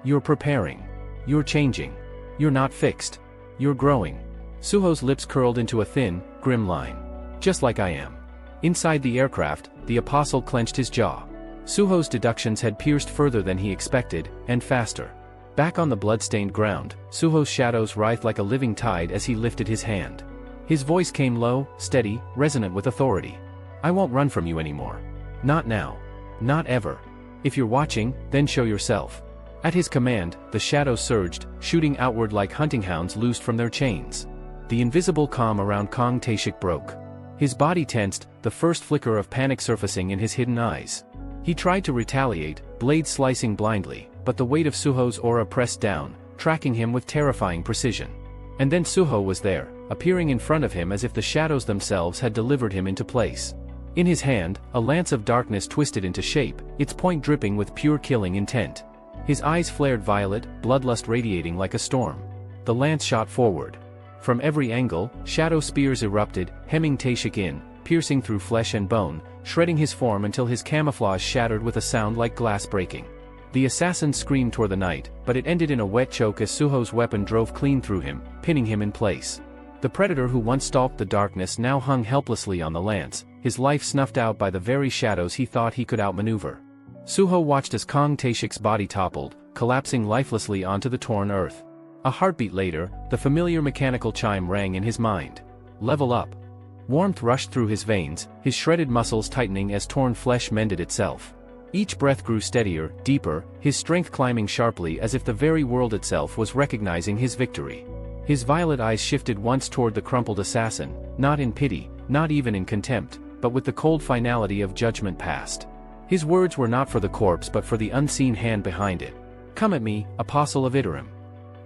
Speaker 1: You're preparing. You're changing. You're not fixed. You're growing. Suho's lips curled into a thin, grim line. Just like I am. Inside the aircraft, the apostle clenched his jaw. Suho's deductions had pierced further than he expected, and faster. Back on the blood-stained ground, Suho's shadows writhed like a living tide as he lifted his hand. His voice came low, steady, resonant with authority. I won't run from you anymore. Not now. Not ever. If you're watching, then show yourself. At his command, the shadows surged, shooting outward like hunting hounds loosed from their chains. The invisible calm around Kang Taeshik broke. His body tensed, the first flicker of panic surfacing in his hidden eyes. He tried to retaliate, blades slicing blindly, but the weight of Suho's aura pressed down, tracking him with terrifying precision. And then Suho was there, appearing in front of him as if the shadows themselves had delivered him into place. In his hand, a lance of darkness twisted into shape, its point dripping with pure killing intent. His eyes flared violet, bloodlust radiating like a storm. The lance shot forward. From every angle, shadow spears erupted, hemming Taeshik in, piercing through flesh and bone, shredding his form until his camouflage shattered with a sound like glass breaking. The assassin screamed toward the night, but it ended in a wet choke as Suho's weapon drove clean through him, pinning him in place. The predator who once stalked the darkness now hung helplessly on the lance, his life snuffed out by the very shadows he thought he could outmaneuver. Suho watched as Kang Taeshik's body toppled, collapsing lifelessly onto the torn earth. A heartbeat later, the familiar mechanical chime rang in his mind. Level up. Warmth rushed through his veins, his shredded muscles tightening as torn flesh mended itself. Each breath grew steadier, deeper, his strength climbing sharply as if the very world itself was recognizing his victory. His violet eyes shifted once toward the crumpled assassin, not in pity, not even in contempt, but with the cold finality of judgment past. His words were not for the corpse but for the unseen hand behind it. Come at me, apostle of Iterum.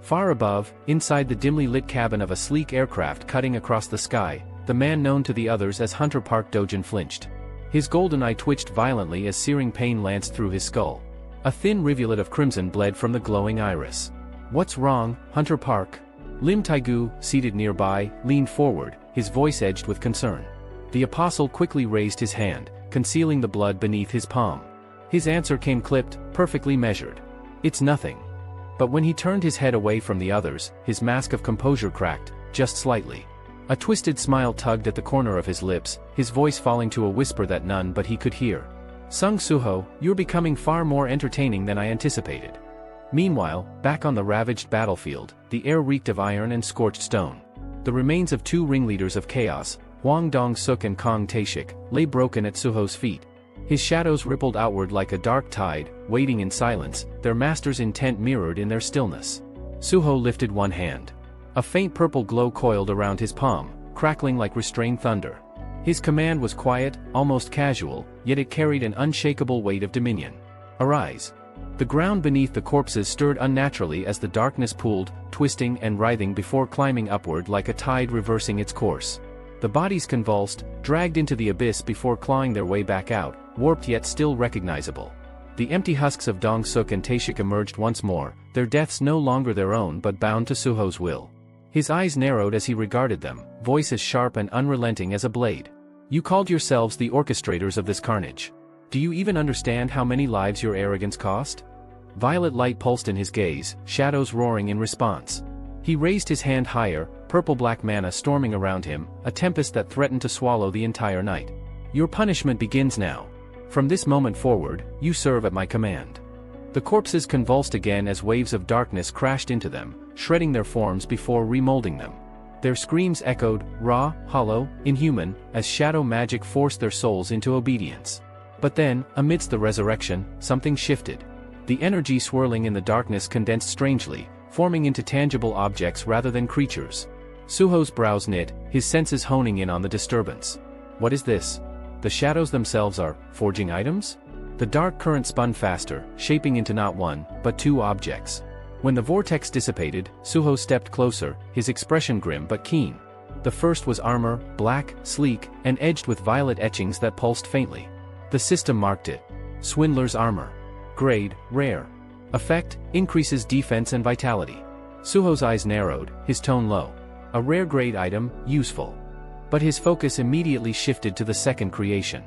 Speaker 1: Far above, inside the dimly lit cabin of a sleek aircraft cutting across the sky, the man known to the others as Hunter Park Dojin flinched. His golden eye twitched violently as searing pain lanced through his skull. A thin rivulet of crimson bled from the glowing iris. "What's wrong, Hunter Park?" Lim Taigu, seated nearby, leaned forward, his voice edged with concern. The apostle quickly raised his hand, concealing the blood beneath his palm. His answer came clipped, perfectly measured. "It's nothing." But when he turned his head away from the others, his mask of composure cracked, just slightly. A twisted smile tugged at the corner of his lips, his voice falling to a whisper that none but he could hear. "Sung Suho, you're becoming far more entertaining than I anticipated." Meanwhile, back on the ravaged battlefield, the air reeked of iron and scorched stone. The remains of two ringleaders of chaos, Huang Dong-suk and Kong Taeshik, lay broken at Suho's feet. His shadows rippled outward like a dark tide, waiting in silence, their master's intent mirrored in their stillness. Suho lifted one hand. A faint purple glow coiled around his palm, crackling like restrained thunder. His command was quiet, almost casual, yet it carried an unshakable weight of dominion. "Arise." The ground beneath the corpses stirred unnaturally as the darkness pooled, twisting and writhing before climbing upward like a tide reversing its course. The bodies convulsed, dragged into the abyss before clawing their way back out, warped yet still recognizable. The empty husks of Dong-suk and Taeshik emerged once more, their deaths no longer their own but bound to Suho's will. His eyes narrowed as he regarded them, voice as sharp and unrelenting as a blade. "You called yourselves the orchestrators of this carnage. Do you even understand how many lives your arrogance cost?" Violet light pulsed in his gaze, shadows roaring in response. He raised his hand higher, purple-black mana storming around him, a tempest that threatened to swallow the entire night. "Your punishment begins now. From this moment forward, you serve at my command." The corpses convulsed again as waves of darkness crashed into them, shredding their forms before remolding them. Their screams echoed, raw, hollow, inhuman, as shadow magic forced their souls into obedience. But then, amidst the resurrection, something shifted. The energy swirling in the darkness condensed strangely, forming into tangible objects rather than creatures. Suho's brows knit, his senses honing in on the disturbance. "What is this? The shadows themselves are forging items?" The dark current spun faster, shaping into not one, but two objects. When the vortex dissipated, Suho stepped closer, his expression grim but keen. The first was armor, black, sleek, and edged with violet etchings that pulsed faintly. The system marked it. Swindler's armor. Grade, rare. Effect, increases defense and vitality. Suho's eyes narrowed, his tone low. A rare grade item, useful. But his focus immediately shifted to the second creation.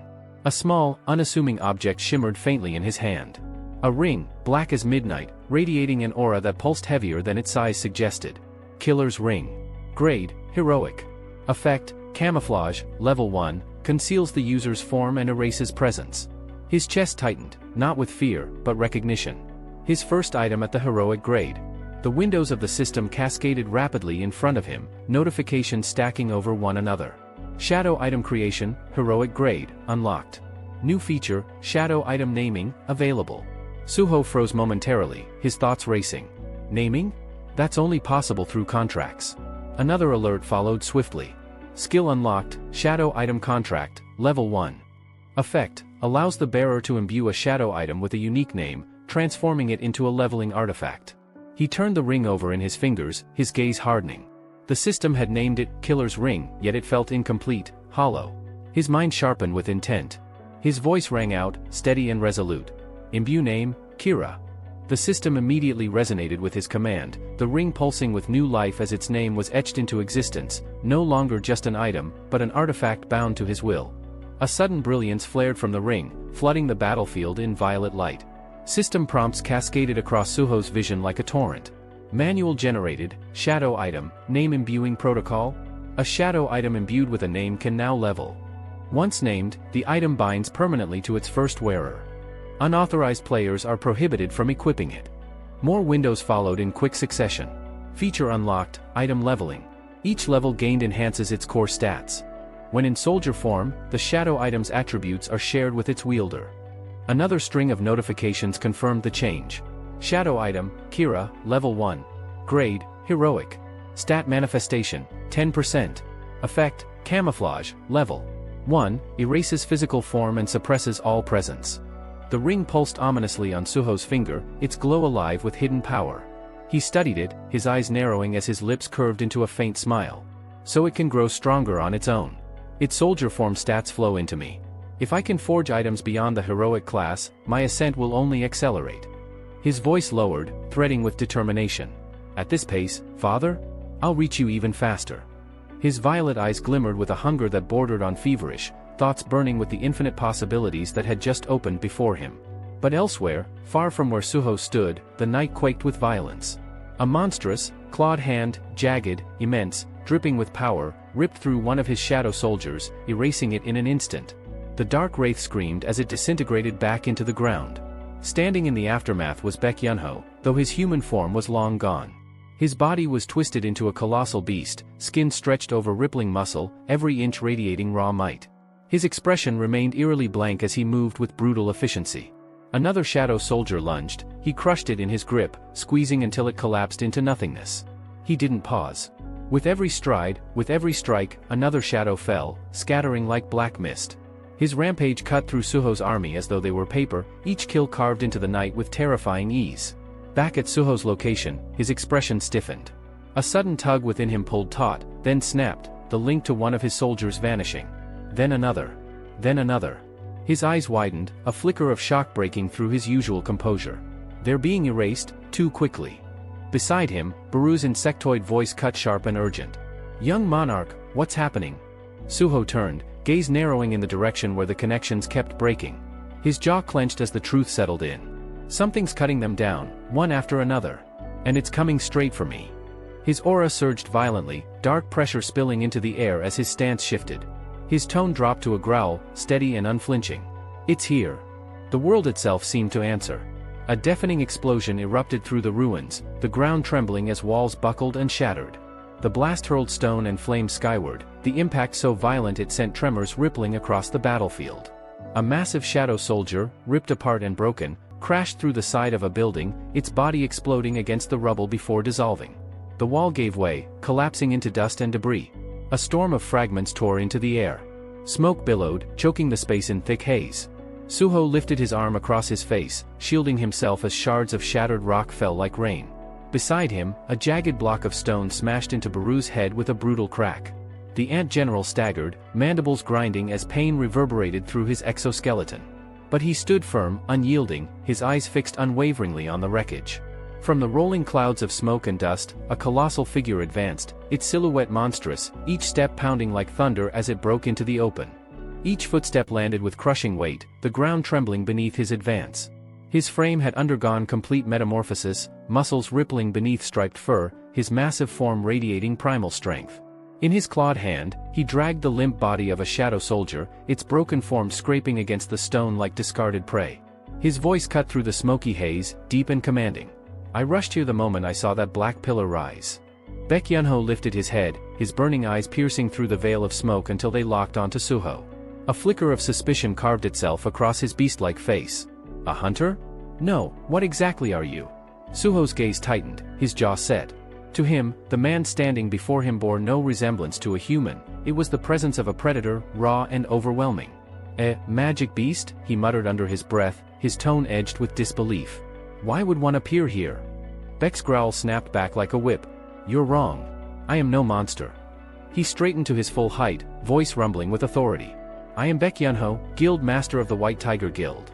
Speaker 1: A small, unassuming object shimmered faintly in his hand. A ring, black as midnight, radiating an aura that pulsed heavier than its size suggested. Killer's ring. Grade, heroic. Effect, camouflage, level 1, conceals the user's form and erases presence. His chest tightened, not with fear, but recognition. His first item at the heroic grade. The windows of the system cascaded rapidly in front of him, notifications stacking over one another. Shadow item creation, heroic grade, unlocked. New feature, shadow item naming, available. Suho froze momentarily, his thoughts racing. Naming? That's only possible through contracts. Another alert followed swiftly. Skill unlocked, shadow item contract, level 1. Effect, allows the bearer to imbue a shadow item with a unique name, transforming it into a leveling artifact. He turned the ring over in his fingers, his gaze hardening. The system had named it Killer's Ring, yet it felt incomplete, hollow. His mind sharpened with intent. His voice rang out, steady and resolute. Imbue name, Kira. The system immediately resonated with his command, the ring pulsing with new life as its name was etched into existence, no longer just an item, but an artifact bound to his will. A sudden brilliance flared from the ring, flooding the battlefield in violet light. System prompts cascaded across Suho's vision like a torrent. Manual generated, shadow item, name imbuing protocol. A shadow item imbued with a name can now level. Once named, the item binds permanently to its first wearer. Unauthorized players are prohibited from equipping it. More windows followed in quick succession. Feature unlocked, item leveling. Each level gained enhances its core stats. When in soldier form, the shadow item's attributes are shared with its wielder. Another string of notifications confirmed the change. Shadow item, Kira, level 1. Grade, heroic. Stat manifestation, 10%. Effect, camouflage, level 1, erases physical form and suppresses all presence. The ring pulsed ominously on Suho's finger, its glow alive with hidden power. He studied it, his eyes narrowing as his lips curved into a faint smile. So it can grow stronger on its own. Its soldier form stats flow into me. If I can forge items beyond the heroic class, my ascent will only accelerate. His voice lowered, threatening with determination. At this pace, father? I'll reach you even faster. His violet eyes glimmered with a hunger that bordered on feverish, thoughts burning with the infinite possibilities that had just opened before him. But elsewhere, far from where Suho stood, the night quaked with violence. A monstrous, clawed hand, jagged, immense, dripping with power, ripped through one of his shadow soldiers, erasing it in an instant. The dark wraith screamed as it disintegrated back into the ground. Standing in the aftermath was Baek Yunho, though his human form was long gone. His body was twisted into a colossal beast, skin stretched over rippling muscle, every inch radiating raw might. His expression remained eerily blank as he moved with brutal efficiency. Another shadow soldier lunged, he crushed it in his grip, squeezing until it collapsed into nothingness. He didn't pause. With every stride, with every strike, another shadow fell, scattering like black mist. His rampage cut through Suho's army as though they were paper, each kill carved into the night with terrifying ease. Back at Suho's location, his expression stiffened. A sudden tug within him pulled taut, then snapped, the link to one of his soldiers vanishing. Then another. Then another. His eyes widened, a flicker of shock breaking through his usual composure. They're being erased, too quickly. Beside him, Baru's insectoid voice cut sharp and urgent. Young monarch, what's happening? Suho turned, gaze narrowing in the direction where the connections kept breaking. His jaw clenched as the truth settled in. Something's cutting them down, one after another. And it's coming straight for me. His aura surged violently, dark pressure spilling into the air as his stance shifted. His tone dropped to a growl, steady and unflinching. It's here. The world itself seemed to answer. A deafening explosion erupted through the ruins, the ground trembling as walls buckled and shattered. The blast hurled stone and flame skyward, the impact so violent it sent tremors rippling across the battlefield. A massive shadow soldier, ripped apart and broken, crashed through the side of a building, its body exploding against the rubble before dissolving. The wall gave way, collapsing into dust and debris. A storm of fragments tore into the air. Smoke billowed, choking the space in thick haze. Suho lifted his arm across his face, shielding himself as shards of shattered rock fell like rain. Beside him, a jagged block of stone smashed into Baru's head with a brutal crack. The ant general staggered, mandibles grinding as pain reverberated through his exoskeleton. But he stood firm, unyielding, his eyes fixed unwaveringly on the wreckage. From the rolling clouds of smoke and dust, a colossal figure advanced, its silhouette monstrous, each step pounding like thunder as it broke into the open. Each footstep landed with crushing weight, the ground trembling beneath his advance. His frame had undergone complete metamorphosis, muscles rippling beneath striped fur, his massive form radiating primal strength. In his clawed hand, he dragged the limp body of a shadow soldier, its broken form scraping against the stone like discarded prey. His voice cut through the smoky haze, deep and commanding. I rushed here the moment I saw that black pillar rise. Baek Yunho lifted his head, his burning eyes piercing through the veil of smoke until they locked onto Suho. A flicker of suspicion carved itself across his beast-like face. A hunter? No, what exactly are you? Suho's gaze tightened, his jaw set. To him, the man standing before him bore no resemblance to a human, it was the presence of a predator, raw and overwhelming. Magic beast? He muttered under his breath, his tone edged with disbelief. Why would one appear here? Baek's growl snapped back like a whip. You're wrong. I am no monster. He straightened to his full height, voice rumbling with authority. I am Baek Yunho, Guild Master of the White Tiger Guild.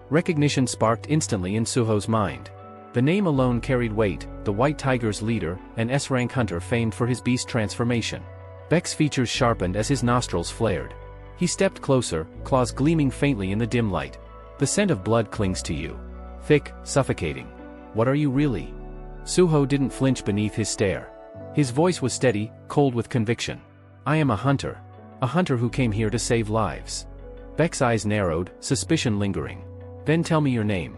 Speaker 1: Recognition sparked instantly in Suho's mind. The name alone carried weight, the White Tiger's leader, an S-rank hunter famed for his beast transformation. Baek's features sharpened as his nostrils flared. He stepped closer, claws gleaming faintly in the dim light. The scent of blood clings to you. Thick, suffocating. What are you really? Suho didn't flinch beneath his stare. His voice was steady, cold with conviction. I am a hunter. A hunter who came here to save lives. Baek's eyes narrowed, suspicion lingering. Then tell me your name.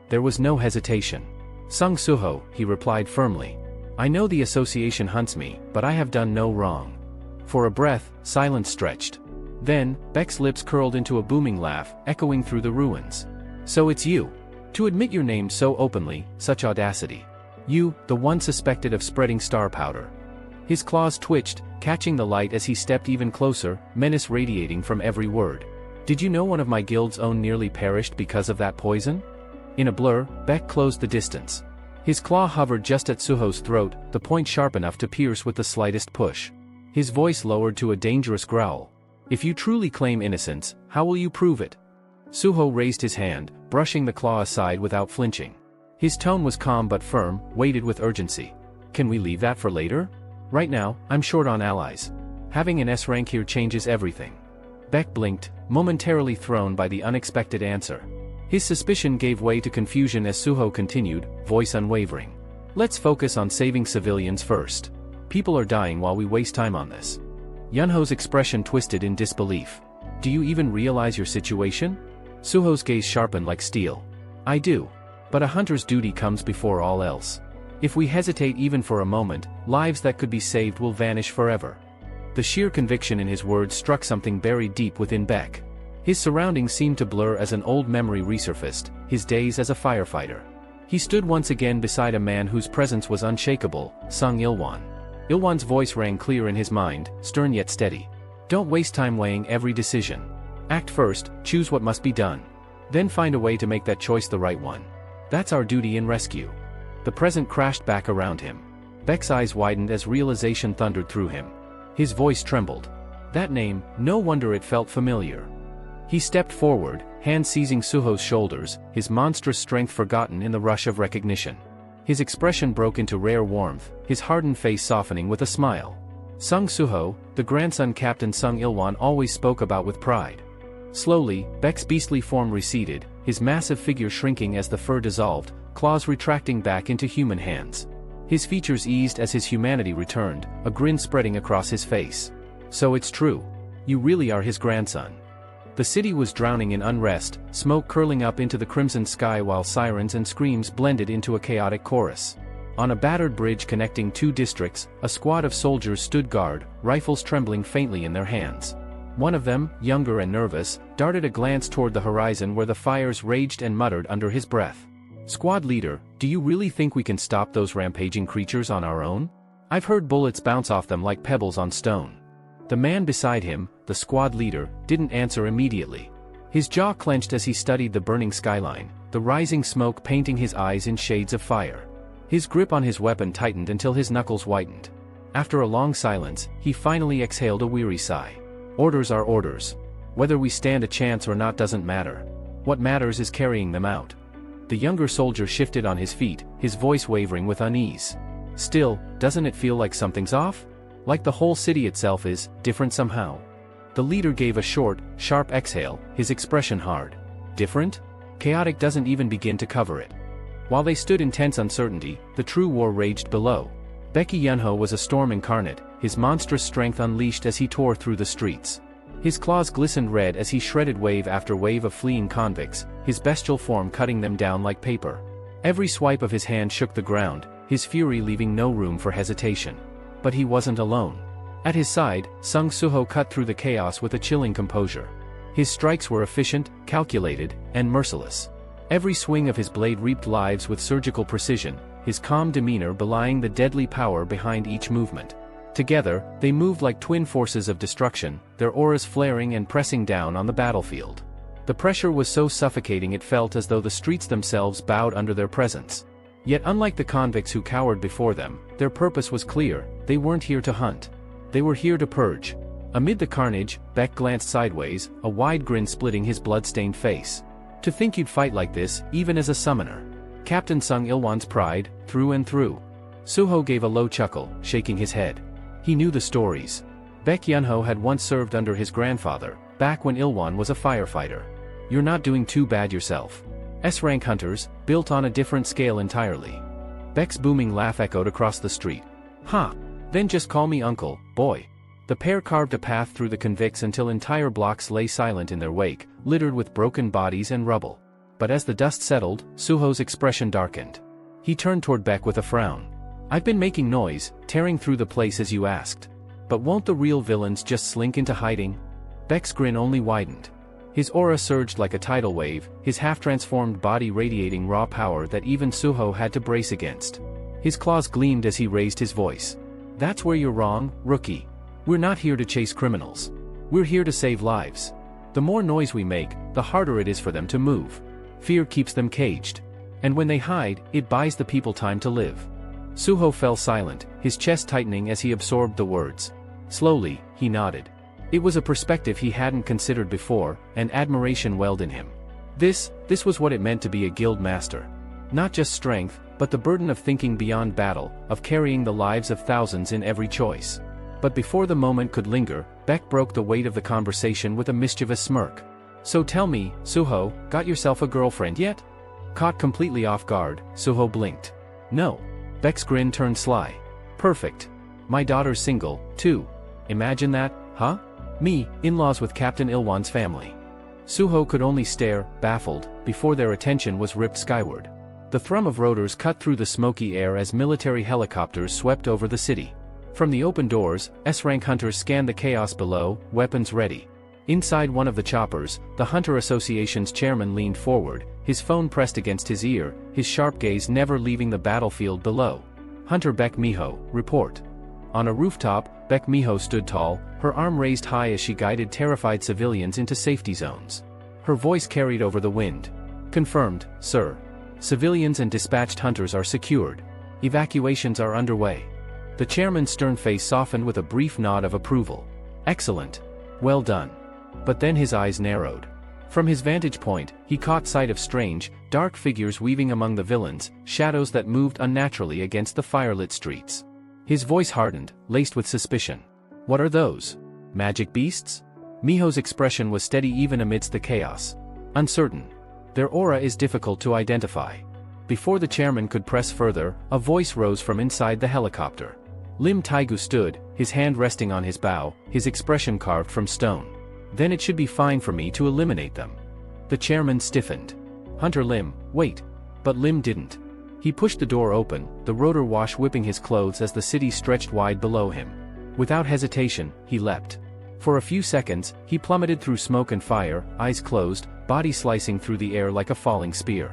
Speaker 1: There was no hesitation. Sung Suho, he replied firmly. I know the association hunts me, but I have done no wrong. For a breath, silence stretched. Then, Baek's lips curled into a booming laugh, echoing through the ruins. So it's you. To admit your name so openly, such audacity. You, the one suspected of spreading star powder. His claws twitched, catching the light as he stepped even closer, menace radiating from every word. Did you know one of my guild's own nearly perished because of that poison? In a blur, Baek closed the distance. His claw hovered just at Suho's throat, the point sharp enough to pierce with the slightest push. His voice lowered to a dangerous growl. If you truly claim innocence, how will you prove it? Suho raised his hand, brushing the claw aside without flinching. His tone was calm but firm, weighted with urgency. Can we leave that for later? Right now, I'm short on allies. Having an S rank here changes everything. Beck blinked, momentarily thrown by the unexpected answer. His suspicion gave way to confusion as Suho continued, voice unwavering. Let's focus on saving civilians first. People are dying while we waste time on this. Yunho's expression twisted in disbelief. Do you even realize your situation? Suho's gaze sharpened like steel. I do. But a hunter's duty comes before all else. If we hesitate even for a moment, lives that could be saved will vanish forever. The sheer conviction in his words struck something buried deep within Beck. His surroundings seemed to blur as an old memory resurfaced, his days as a firefighter. He stood once again beside a man whose presence was unshakable, Sung Ilwan. Ilwan's voice rang clear in his mind, stern yet steady. Don't waste time weighing every decision. Act first, choose what must be done. Then find a way to make that choice the right one. That's our duty in rescue. The present crashed back around him. Beck's eyes widened as realization thundered through him. His voice trembled. That name, no wonder it felt familiar. He stepped forward, hand seizing Suho's shoulders, his monstrous strength forgotten in the rush of recognition. His expression broke into rare warmth, his hardened face softening with a smile. Sung Suho, the grandson Captain Sung Ilwan always spoke about with pride. Slowly, Beck's beastly form receded, his massive figure shrinking as the fur dissolved, claws retracting back into human hands. His features eased as his humanity returned, a grin spreading across his face. So it's true. You really are his grandson. The city was drowning in unrest, smoke curling up into the crimson sky while sirens and screams blended into a chaotic chorus. On a battered bridge connecting two districts, a squad of soldiers stood guard, rifles trembling faintly in their hands. One of them, younger and nervous, darted a glance toward the horizon where the fires raged and muttered under his breath. Squad leader, do you really think we can stop those rampaging creatures on our own? I've heard bullets bounce off them like pebbles on stone. The man beside him, the squad leader, didn't answer immediately. His jaw clenched as he studied the burning skyline, the rising smoke painting his eyes in shades of fire. His grip on his weapon tightened until his knuckles whitened. After a long silence, he finally exhaled a weary sigh. Orders are orders. Whether we stand a chance or not doesn't matter. What matters is carrying them out. The younger soldier shifted on his feet, his voice wavering with unease. Still, doesn't it feel like something's off? Like the whole city itself is, different somehow. The leader gave a short, sharp exhale, his expression hard. Different? Chaotic doesn't even begin to cover it. While they stood in tense uncertainty, the true war raged below. Becky Yunho was a storm incarnate, his monstrous strength unleashed as he tore through the streets. His claws glistened red as he shredded wave after wave of fleeing convicts, his bestial form cutting them down like paper. Every swipe of his hand shook the ground, his fury leaving no room for hesitation. But he wasn't alone. At his side, Sung Suho cut through the chaos with a chilling composure. His strikes were efficient, calculated, and merciless. Every swing of his blade reaped lives with surgical precision, his calm demeanor belying the deadly power behind each movement. Together, they moved like twin forces of destruction, their auras flaring and pressing down on the battlefield. The pressure was so suffocating it felt as though the streets themselves bowed under their presence. Yet unlike the convicts who cowered before them, their purpose was clear. They weren't here to hunt. They were here to purge. Amid the carnage, Beck glanced sideways, a wide grin splitting his blood-stained face. To think you'd fight like this, even as a summoner. Captain Sung Ilwan's pride, through and through. Suho gave a low chuckle, shaking his head. He knew the stories. Beck Yunho had once served under his grandfather, back when Ilwan was a firefighter. You're not doing too bad yourself. S-rank hunters, built on a different scale entirely. Beck's booming laugh echoed across the street. Ha! Then just call me uncle, boy. The pair carved a path through the convicts until entire blocks lay silent in their wake, littered with broken bodies and rubble. But as the dust settled, Suho's expression darkened. He turned toward Beck with a frown. I've been making noise, tearing through the place as you asked. But won't the real villains just slink into hiding? Beck's grin only widened. His aura surged like a tidal wave, his half-transformed body radiating raw power that even Suho had to brace against. His claws gleamed as he raised his voice. That's where you're wrong, rookie. We're not here to chase criminals. We're here to save lives. The more noise we make, the harder it is for them to move. Fear keeps them caged. And when they hide, it buys the people time to live. Suho fell silent, his chest tightening as he absorbed the words. Slowly, he nodded. It was a perspective he hadn't considered before, and admiration welled in him. This was what it meant to be a guild master. Not just strength, but the burden of thinking beyond battle, of carrying the lives of thousands in every choice. But before the moment could linger, Beck broke the weight of the conversation with a mischievous smirk. "So tell me, Suho, got yourself a girlfriend yet?" Caught completely off guard, Suho blinked. "No." Beck's grin turned sly. "Perfect. My daughter's single, too. Imagine that, huh? Me, in-laws with Captain Ilwan's family." Suho could only stare, baffled, before their attention was ripped skyward. The thrum of rotors cut through the smoky air as military helicopters swept over the city. From the open doors, S-rank hunters scanned the chaos below, weapons ready. Inside one of the choppers, the Hunter Association's chairman leaned forward, his phone pressed against his ear, his sharp gaze never leaving the battlefield below. "Hunter Beck Miho, report." On a rooftop, Beck Miho stood tall, her arm raised high as she guided terrified civilians into safety zones. Her voice carried over the wind. "Confirmed, sir. Civilians and dispatched hunters are secured. Evacuations are underway." The chairman's stern face softened with a brief nod of approval. "Excellent. Well done." But then his eyes narrowed. From his vantage point, he caught sight of strange, dark figures weaving among the villains, shadows that moved unnaturally against the firelit streets. His voice hardened, laced with suspicion. "What are those? Magic beasts?" Miho's expression was steady even amidst the chaos. "Uncertain. Their aura is difficult to identify." Before the chairman could press further, a voice rose from inside the helicopter. Lim Taigu stood, his hand resting on his bow, his expression carved from stone. "Then it should be fine for me to eliminate them." The chairman stiffened. "Hunter Lim, wait." But Lim didn't. He pushed the door open, the rotor wash whipping his clothes as the city stretched wide below him. Without hesitation, he leapt. For a few seconds, he plummeted through smoke and fire, eyes closed, body slicing through the air like a falling spear.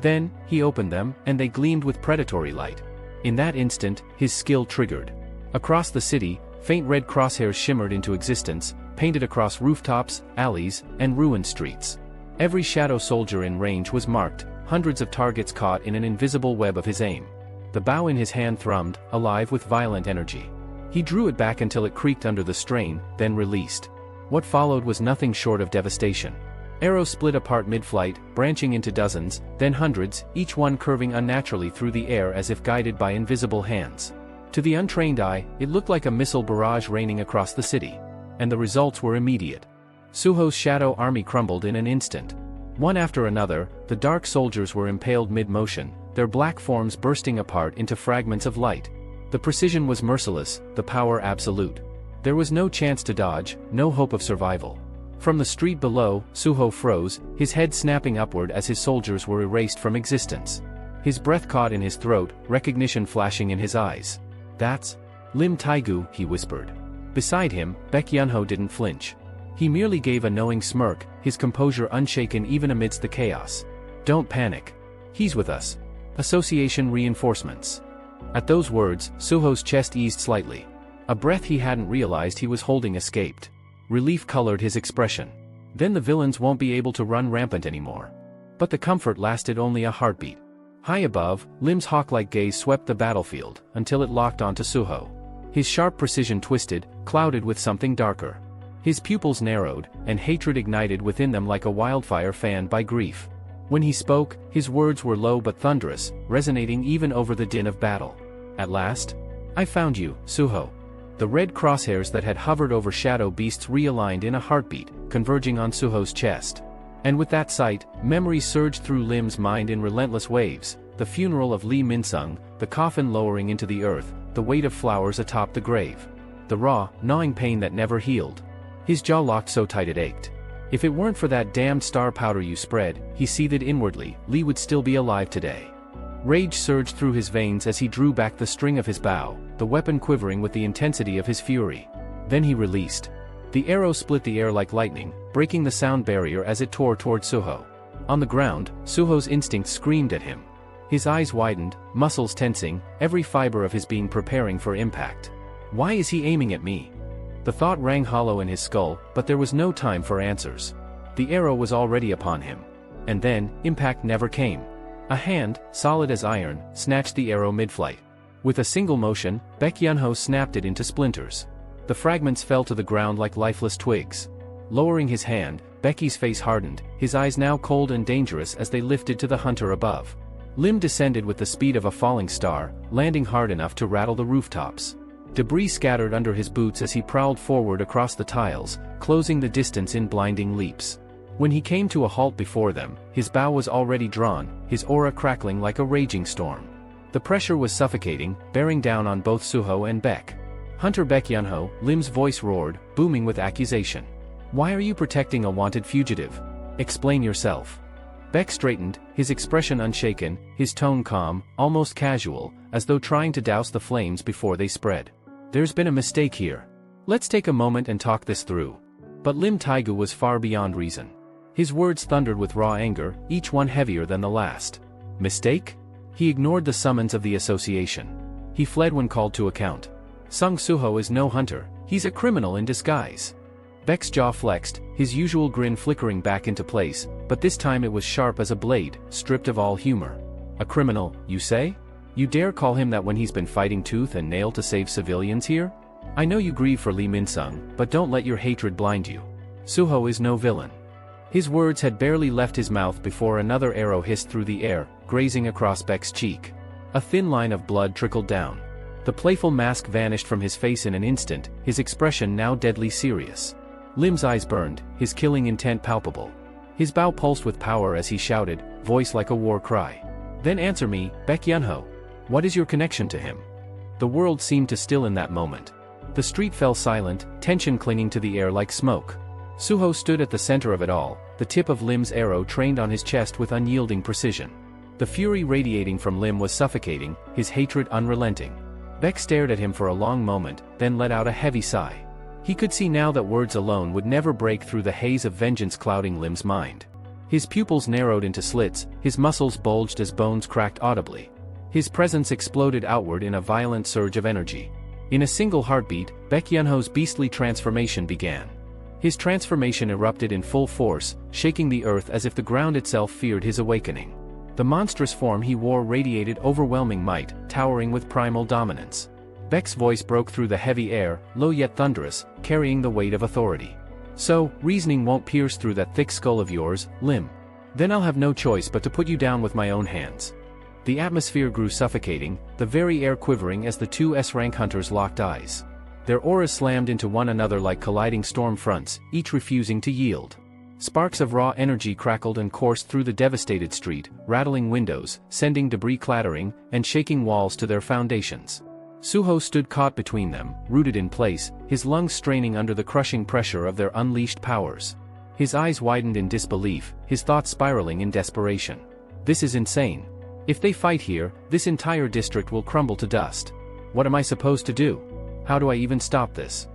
Speaker 1: Then, he opened them, and they gleamed with predatory light. In that instant, his skill triggered. Across the city, faint red crosshairs shimmered into existence, painted across rooftops, alleys, and ruined streets. Every shadow soldier in range was marked, hundreds of targets caught in an invisible web of his aim. The bow in his hand thrummed, alive with violent energy. He drew it back until it creaked under the strain, then released. What followed was nothing short of devastation. Arrows split apart mid-flight, branching into dozens, then hundreds, each one curving unnaturally through the air as if guided by invisible hands. To the untrained eye, it looked like a missile barrage raining across the city. And the results were immediate. Suho's shadow army crumbled in an instant. One after another, the dark soldiers were impaled mid-motion, their black forms bursting apart into fragments of light. The precision was merciless, the power absolute. There was no chance to dodge, no hope of survival. From the street below, Suho froze, his head snapping upward as his soldiers were erased from existence. His breath caught in his throat, recognition flashing in his eyes. "That's Lim Taigu," he whispered. Beside him, Baek Yunho didn't flinch. He merely gave a knowing smirk, his composure unshaken even amidst the chaos. "Don't panic. He's with us. Association reinforcements." At those words, Suho's chest eased slightly. A breath he hadn't realized he was holding escaped. Relief colored his expression. Then the villains won't be able to run rampant anymore. But the comfort lasted only a heartbeat. High above, Lim's hawk-like gaze swept the battlefield, until it locked onto Suho. His sharp precision twisted, clouded with something darker. His pupils narrowed, and hatred ignited within them like a wildfire fanned by grief. When he spoke, his words were low but thunderous, resonating even over the din of battle. "At last? I found you, Suho." The red crosshairs that had hovered over shadow beasts realigned in a heartbeat, converging on Suho's chest. And with that sight, memories surged through Lim's mind in relentless waves, the funeral of Lee Minsung, the coffin lowering into the earth, the weight of flowers atop the grave. The raw, gnawing pain that never healed. His jaw locked so tight it ached. If it weren't for that damned star powder you spread, he seethed inwardly, Lee would still be alive today. Rage surged through his veins as he drew back the string of his bow, the weapon quivering with the intensity of his fury. Then he released. The arrow split the air like lightning, breaking the sound barrier as it tore toward Suho. On the ground, Suho's instincts screamed at him. His eyes widened, muscles tensing, every fiber of his being preparing for impact. Why is he aiming at me? The thought rang hollow in his skull, but there was no time for answers. The arrow was already upon him. And then, impact never came. A hand, solid as iron, snatched the arrow mid-flight. With a single motion, Baek Yunho snapped it into splinters. The fragments fell to the ground like lifeless twigs. Lowering his hand, Becky's face hardened, his eyes now cold and dangerous as they lifted to the hunter above. Lim descended with the speed of a falling star, landing hard enough to rattle the rooftops. Debris scattered under his boots as he prowled forward across the tiles, closing the distance in blinding leaps. When he came to a halt before them, his bow was already drawn, his aura crackling like a raging storm. The pressure was suffocating, bearing down on both Suho and Beck. "Hunter Baekhyunho," Lim's voice roared, booming with accusation. "Why are you protecting a wanted fugitive? Explain yourself." Beck straightened, his expression unshaken, his tone calm, almost casual, as though trying to douse the flames before they spread. "There's been a mistake here. Let's take a moment and talk this through." But Lim Taigu was far beyond reason. His words thundered with raw anger, each one heavier than the last. Mistake? He ignored the summons of the association. He fled when called to account. Sung Suho is no hunter, he's a criminal in disguise. Beck's jaw flexed, his usual grin flickering back into place, but this time it was sharp as a blade, stripped of all humor. "A criminal, you say? You dare call him that when he's been fighting tooth and nail to save civilians here? I know you grieve for Lee Min-sung, but don't let your hatred blind you. Suho is no villain." His words had barely left his mouth before another arrow hissed through the air, grazing across Beck's cheek. A thin line of blood trickled down. The playful mask vanished from his face in an instant, his expression now deadly serious. Lim's eyes burned, his killing intent palpable. His bow pulsed with power as he shouted, voice like a war cry. "Then answer me, Baekhyunho. What is your connection to him?" The world seemed to still in that moment. The street fell silent, tension clinging to the air like smoke. Suho stood at the center of it all, the tip of Lim's arrow trained on his chest with unyielding precision. The fury radiating from Lim was suffocating, his hatred unrelenting. Beck stared at him for a long moment, then let out a heavy sigh. He could see now that words alone would never break through the haze of vengeance clouding Lim's mind. His pupils narrowed into slits, his muscles bulged as bones cracked audibly. His presence exploded outward in a violent surge of energy. In a single heartbeat, Baekhyunho's beastly transformation began. His transformation erupted in full force, shaking the earth as if the ground itself feared his awakening. The monstrous form he wore radiated overwhelming might, towering with primal dominance. Beck's voice broke through the heavy air, low yet thunderous, carrying the weight of authority. "So, reasoning won't pierce through that thick skull of yours, Lim. Then I'll have no choice but to put you down with my own hands." The atmosphere grew suffocating, the very air quivering as the two S-rank hunters locked eyes. Their auras slammed into one another like colliding storm fronts, each refusing to yield. Sparks of raw energy crackled and coursed through the devastated street, rattling windows, sending debris clattering, and shaking walls to their foundations. Suho stood caught between them, rooted in place, his lungs straining under the crushing pressure of their unleashed powers. His eyes widened in disbelief, his thoughts spiraling in desperation. "This is insane. If they fight here, this entire district will crumble to dust. What am I supposed to do? How do I even stop this?"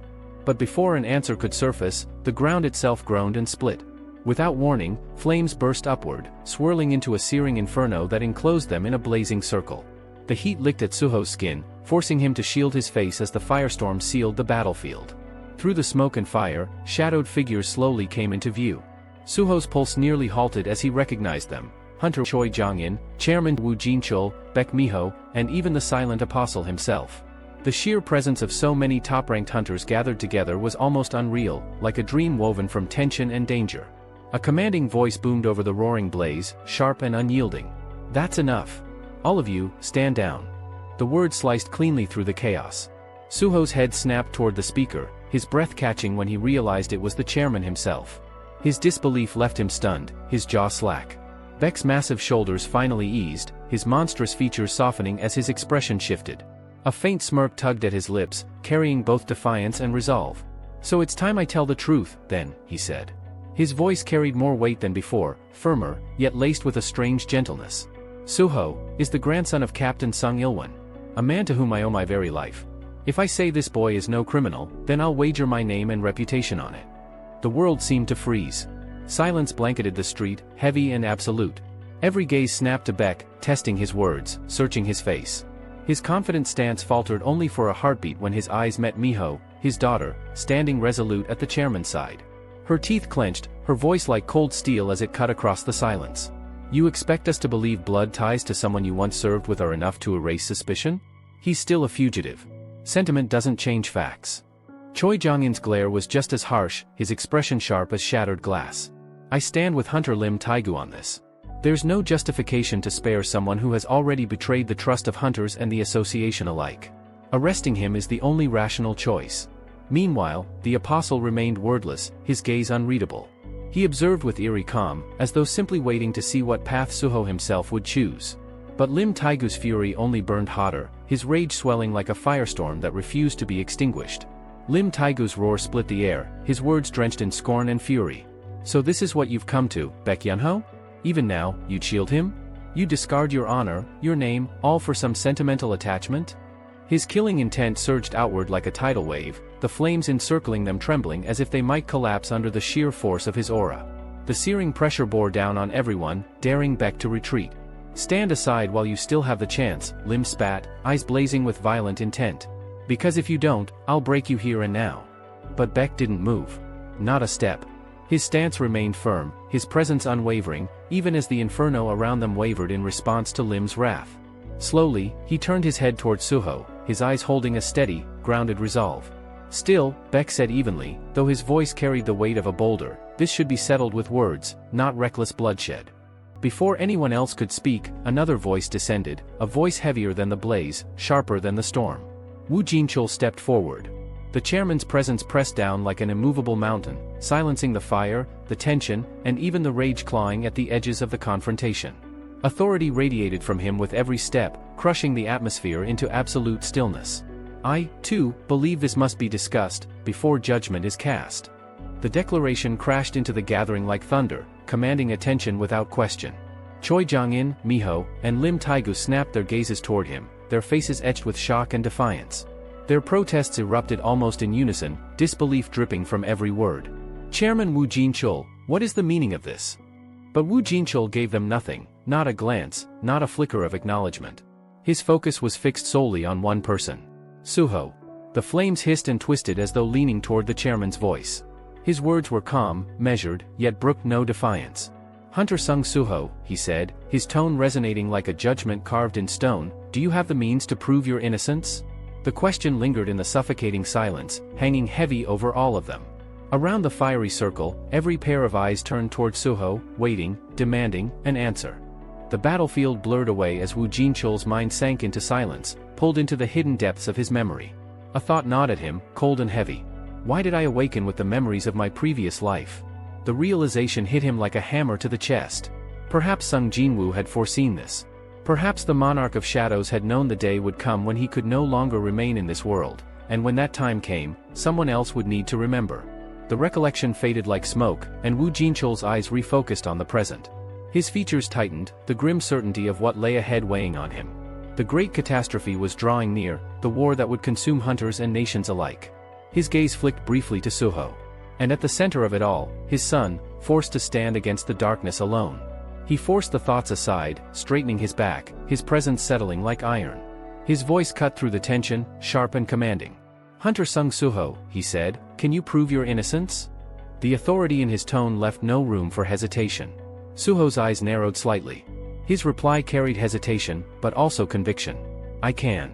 Speaker 1: But before an answer could surface, the ground itself groaned and split. Without warning, flames burst upward, swirling into a searing inferno that enclosed them in a blazing circle. The heat licked at Suho's skin, forcing him to shield his face as the firestorm sealed the battlefield. Through the smoke and fire, shadowed figures slowly came into view. Suho's pulse nearly halted as he recognized them: Hunter Choi Jong-in, Chairman Wu Jinchul, Baek Miho, and even the silent apostle himself. The sheer presence of so many top-ranked hunters gathered together was almost unreal, like a dream woven from tension and danger. A commanding voice boomed over the roaring blaze, sharp and unyielding. "That's enough. All of you, stand down." The words sliced cleanly through the chaos. Suho's head snapped toward the speaker, his breath catching when he realized it was the chairman himself. His disbelief left him stunned, his jaw slack. Beck's massive shoulders finally eased, his monstrous features softening as his expression shifted. A faint smirk tugged at his lips, carrying both defiance and resolve. "So it's time I tell the truth, then," he said. His voice carried more weight than before, firmer, yet laced with a strange gentleness. "Suho is the grandson of Captain Sung Il-won, a man to whom I owe my very life. If I say this boy is no criminal, then I'll wager my name and reputation on it." The world seemed to freeze. Silence blanketed the street, heavy and absolute. Every gaze snapped to Beck, testing his words, searching his face. His confident stance faltered only for a heartbeat when his eyes met Miho, his daughter, standing resolute at the chairman's side. Her teeth clenched, her voice like cold steel as it cut across the silence. "You expect us to believe blood ties to someone you once served with are enough to erase suspicion? He's still a fugitive. Sentiment doesn't change facts." Choi Jong-in's glare was just as harsh, his expression sharp as shattered glass. I stand with Hunter Lim Taegu on this. There's no justification to spare someone who has already betrayed the trust of hunters and the association alike. Arresting him is the only rational choice. Meanwhile, the apostle remained wordless, his gaze unreadable. He observed with eerie calm, as though simply waiting to see what path Suho himself would choose. But Lim Taegu's fury only burned hotter, his rage swelling like a firestorm that refused to be extinguished. Lim Taegu's roar split the air, his words drenched in scorn and fury. So this is what you've come to, Baek Yunho? Even now, you'd shield him? You discard your honor, your name, all for some sentimental attachment? His killing intent surged outward like a tidal wave, the flames encircling them trembling as if they might collapse under the sheer force of his aura. The searing pressure bore down on everyone, daring Baek to retreat. Stand aside while you still have the chance, Lim spat, eyes blazing with violent intent. Because if you don't, I'll break you here and now. But Baek didn't move. Not a step. His stance remained firm, his presence unwavering, even as the inferno around them wavered in response to Lim's wrath. Slowly, he turned his head toward Suho, his eyes holding a steady, grounded resolve. Still, Baek said evenly, though his voice carried the weight of a boulder, this should be settled with words, not reckless bloodshed. Before anyone else could speak, another voice descended, a voice heavier than the blaze, sharper than the storm. Woo Jinchul stepped forward. The chairman's presence pressed down like an immovable mountain, silencing the fire, the tension, and even the rage clawing at the edges of the confrontation. Authority radiated from him with every step, crushing the atmosphere into absolute stillness. I, too, believe this must be discussed, before judgment is cast. The declaration crashed into the gathering like thunder, commanding attention without question. Choi Jong-in, Miho, and Lim Taegu snapped their gazes toward him, their faces etched with shock and defiance. Their protests erupted almost in unison, disbelief dripping from every word. Chairman Woo Jinchul, what is the meaning of this? But Woo Jinchul gave them nothing, not a glance, not a flicker of acknowledgement. His focus was fixed solely on one person. Suho. The flames hissed and twisted as though leaning toward the chairman's voice. His words were calm, measured, yet brooked no defiance. Hunter Sung Suho, he said, his tone resonating like a judgment carved in stone, do you have the means to prove your innocence? The question lingered in the suffocating silence, hanging heavy over all of them. Around the fiery circle, every pair of eyes turned toward Suho, waiting, demanding, an answer. The battlefield blurred away as Woo Jinchul's mind sank into silence, pulled into the hidden depths of his memory. A thought gnawed at him, cold and heavy. Why did I awaken with the memories of my previous life? The realization hit him like a hammer to the chest. Perhaps Sung Jinwoo had foreseen this. Perhaps the monarch of shadows had known the day would come when he could no longer remain in this world, and when that time came, someone else would need to remember. The recollection faded like smoke, and Woo Jinchul's eyes refocused on the present. His features tightened, the grim certainty of what lay ahead weighing on him. The great catastrophe was drawing near, the war that would consume hunters and nations alike. His gaze flicked briefly to Suho. And at the center of it all, his son, forced to stand against the darkness alone. He forced the thoughts aside, straightening his back, his presence settling like iron. His voice cut through the tension, sharp and commanding. Hunter Sung Suho, he said, can you prove your innocence? The authority in his tone left no room for hesitation. Suho's eyes narrowed slightly. His reply carried hesitation, but also conviction. I can.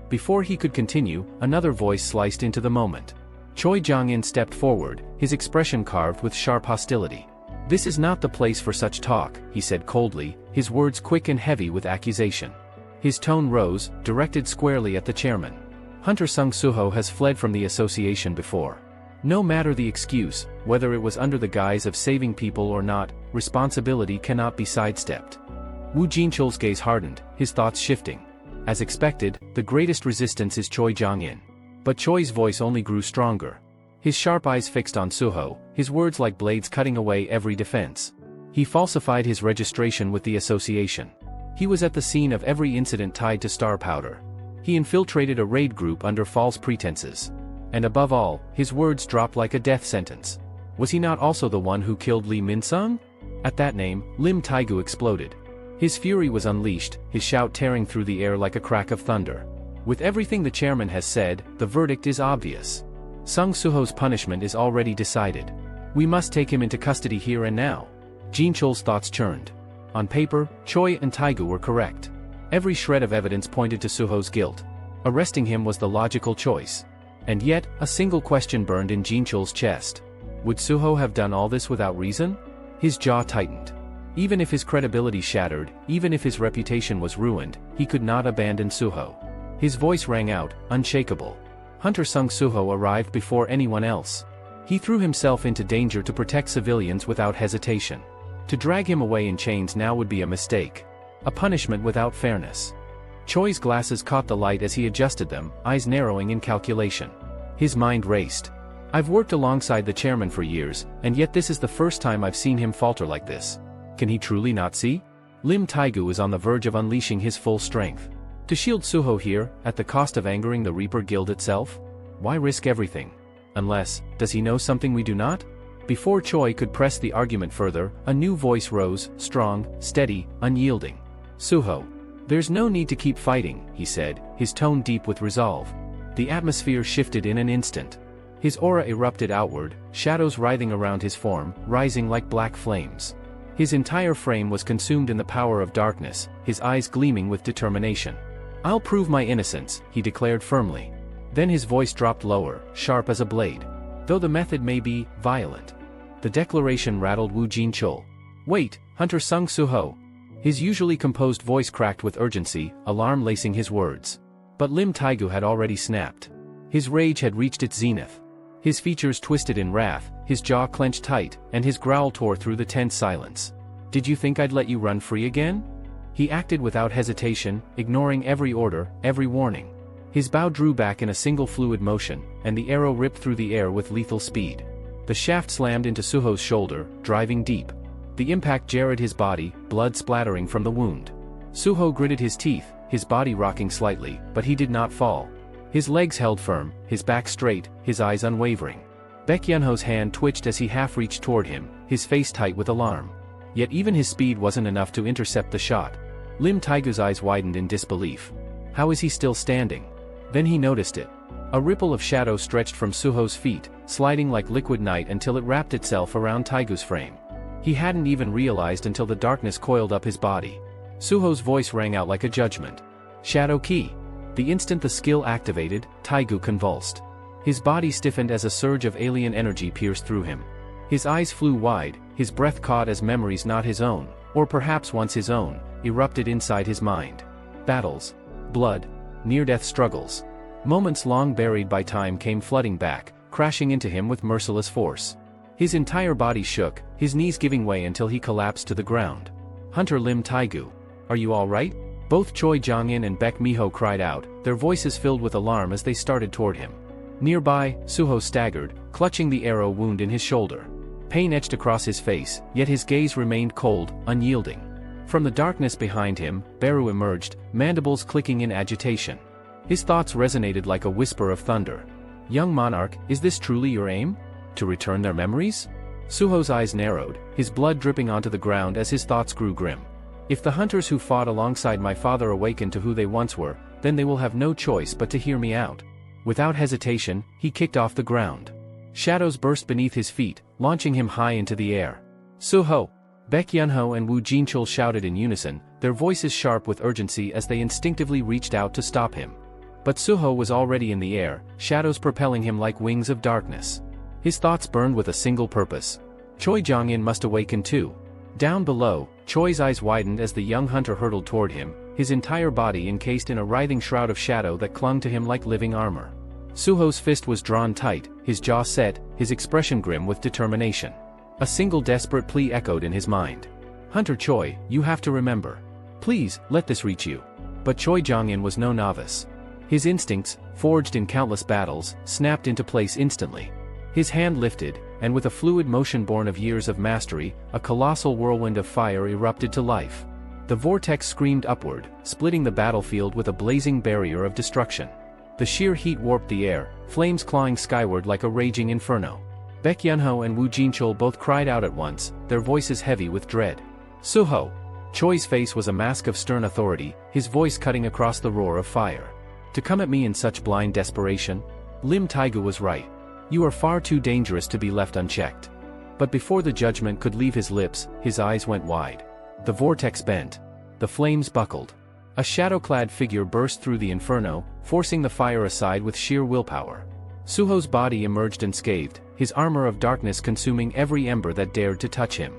Speaker 1: Before he could continue, another voice sliced into the moment. Choi Jong-in stepped forward, his expression carved with sharp hostility. This is not the place for such talk, he said coldly, his words quick and heavy with accusation. His tone rose, directed squarely at the chairman. Hunter Sung Suho has fled from the association before. No matter the excuse, whether it was under the guise of saving people or not, responsibility cannot be sidestepped. Woo Jinchul's gaze hardened, his thoughts shifting. As expected, the greatest resistance is Choi Jong-in. But Choi's voice only grew stronger. His sharp eyes fixed on Suho, his words like blades cutting away every defense. He falsified his registration with the association. He was at the scene of every incident tied to Star Powder. He infiltrated a raid group under false pretenses. And above all, his words dropped like a death sentence. Was he not also the one who killed Lee Min-sung? At that name, Lim Taegu exploded. His fury was unleashed, his shout tearing through the air like a crack of thunder. With everything the chairman has said, the verdict is obvious. Sung Suho's punishment is already decided. We must take him into custody here and now. Jinchul's thoughts churned. On paper, Choi and Taegu were correct. Every shred of evidence pointed to Suho's guilt. Arresting him was the logical choice. And yet, a single question burned in Jinchul's chest. Would Suho have done all this without reason? His jaw tightened. Even if his credibility shattered, even if his reputation was ruined, he could not abandon Suho. His voice rang out, unshakable. Hunter Sung Suho arrived before anyone else. He threw himself into danger to protect civilians without hesitation. To drag him away in chains now would be a mistake. A punishment without fairness. Choi's glasses caught the light as he adjusted them, eyes narrowing in calculation. His mind raced. I've worked alongside the chairman for years, and yet this is the first time I've seen him falter like this. Can he truly not see? Lim Taigu is on the verge of unleashing his full strength. To shield Suho here, at the cost of angering the Reaper Guild itself? Why risk everything? Unless, does he know something we do not? Before Choi could press the argument further, a new voice rose, strong, steady, unyielding. Suho. There's no need to keep fighting, he said, his tone deep with resolve. The atmosphere shifted in an instant. His aura erupted outward, shadows writhing around his form, rising like black flames. His entire frame was consumed in the power of darkness, his eyes gleaming with determination. I'll prove my innocence, he declared firmly. Then his voice dropped lower, sharp as a blade. Though the method may be violent. The declaration rattled Wu Jinchul. Wait, Hunter Sung Suho. His usually composed voice cracked with urgency, alarm lacing his words. But Lim Taigu had already snapped. His rage had reached its zenith. His features twisted in wrath, his jaw clenched tight, and his growl tore through the tense silence. Did you think I'd let you run free again? He acted without hesitation, ignoring every order, every warning. His bow drew back in a single fluid motion, and the arrow ripped through the air with lethal speed. The shaft slammed into Suho's shoulder, driving deep. The impact jarred his body, blood splattering from the wound. Suho gritted his teeth, his body rocking slightly, but he did not fall. His legs held firm, his back straight, his eyes unwavering. Baek Yunho's hand twitched as he half-reached toward him, his face tight with alarm. Yet even his speed wasn't enough to intercept the shot. Lim Taigu's eyes widened in disbelief. How is he still standing? Then he noticed it. A ripple of shadow stretched from Suho's feet, sliding like liquid night until it wrapped itself around Taigu's frame. He hadn't even realized until the darkness coiled up his body. Suho's voice rang out like a judgment. Shadow Key. The instant the skill activated, Taigu convulsed. His body stiffened as a surge of alien energy pierced through him. His eyes flew wide, his breath caught as memories not his own, or perhaps once his own, erupted inside his mind. Battles. Blood. Near-death struggles. Moments long buried by time came flooding back, crashing into him with merciless force. His entire body shook, his knees giving way until he collapsed to the ground. Hunter Lim Taigu. Are you all right? Both Choi Jong-in and Baek Miho cried out, their voices filled with alarm as they started toward him. Nearby, Suho staggered, clutching the arrow wound in his shoulder. Pain etched across his face, yet his gaze remained cold, unyielding. From the darkness behind him, Beru emerged, mandibles clicking in agitation. His thoughts resonated like a whisper of thunder. Young monarch, is this truly your aim? To return their memories? Suho's eyes narrowed, his blood dripping onto the ground as his thoughts grew grim. If the hunters who fought alongside my father awaken to who they once were, then they will have no choice but to hear me out. Without hesitation, he kicked off the ground. Shadows burst beneath his feet, launching him high into the air. Suho! Baek Yunho and Wu Jinchul shouted in unison, their voices sharp with urgency as they instinctively reached out to stop him. But Suho was already in the air, shadows propelling him like wings of darkness. His thoughts burned with a single purpose. Choi Jong-in must awaken too. Down below, Choi's eyes widened as the young hunter hurtled toward him, his entire body encased in a writhing shroud of shadow that clung to him like living armor. Suho's fist was drawn tight, his jaw set, his expression grim with determination. A single desperate plea echoed in his mind. Hunter Choi, you have to remember. Please, let this reach you. But Choi Jong-in was no novice. His instincts, forged in countless battles, snapped into place instantly. His hand lifted, and with a fluid motion born of years of mastery, a colossal whirlwind of fire erupted to life. The vortex screamed upward, splitting the battlefield with a blazing barrier of destruction. The sheer heat warped the air, flames clawing skyward like a raging inferno. Baek Yunho and Wu Jinchul both cried out at once, their voices heavy with dread. Suho! Choi's face was a mask of stern authority, his voice cutting across the roar of fire. To come at me in such blind desperation? Lim Taigu was right. You are far too dangerous to be left unchecked. But before the judgment could leave his lips, his eyes went wide. The vortex bent. The flames buckled. A shadow-clad figure burst through the inferno, forcing the fire aside with sheer willpower. Suho's body emerged unscathed, his armor of darkness consuming every ember that dared to touch him.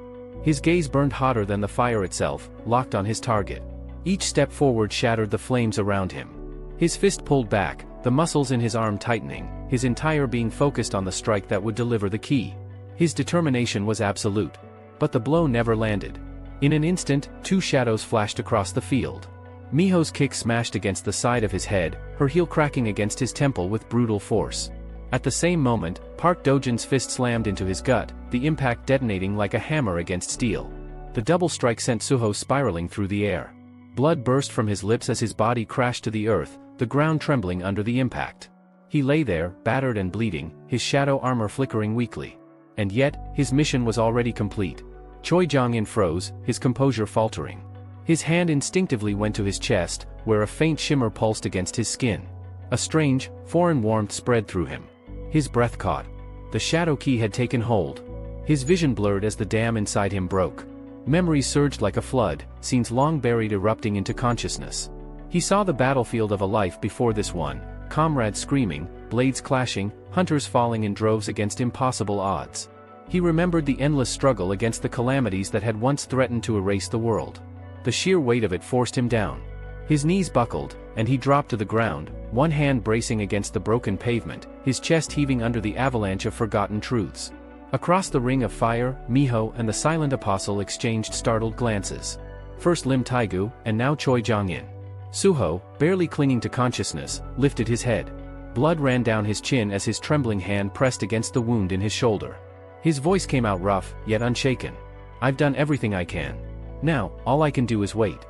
Speaker 1: His gaze burned hotter than the fire itself, locked on his target. Each step forward shattered the flames around him. His fist pulled back, the muscles in his arm tightening, his entire being focused on the strike that would deliver the key. His determination was absolute. But the blow never landed. In an instant, two shadows flashed across the field. Miho's kick smashed against the side of his head, her heel cracking against his temple with brutal force. At the same moment, Park Dojin's fist slammed into his gut, the impact detonating like a hammer against steel. The double strike sent Suho spiraling through the air. Blood burst from his lips as his body crashed to the earth, the ground trembling under the impact. He lay there, battered and bleeding, his shadow armor flickering weakly. And yet, his mission was already complete. Choi Jong-in froze, his composure faltering. His hand instinctively went to his chest, where a faint shimmer pulsed against his skin. A strange, foreign warmth spread through him. His breath caught. The shadow key had taken hold. His vision blurred as the dam inside him broke. Memories surged like a flood, scenes long buried erupting into consciousness. He saw the battlefield of a life before this one, comrades screaming, blades clashing, hunters falling in droves against impossible odds. He remembered the endless struggle against the calamities that had once threatened to erase the world. The sheer weight of it forced him down. His knees buckled, and he dropped to the ground, one hand bracing against the broken pavement, his chest heaving under the avalanche of forgotten truths. Across the ring of fire, Miho and the silent apostle exchanged startled glances. First Lim Taegu, and now Choi Jong-in. Suho, barely clinging to consciousness, lifted his head. Blood ran down his chin as his trembling hand pressed against the wound in his shoulder. His voice came out rough, yet unshaken. "I've done everything I can. Now, all I can do is wait."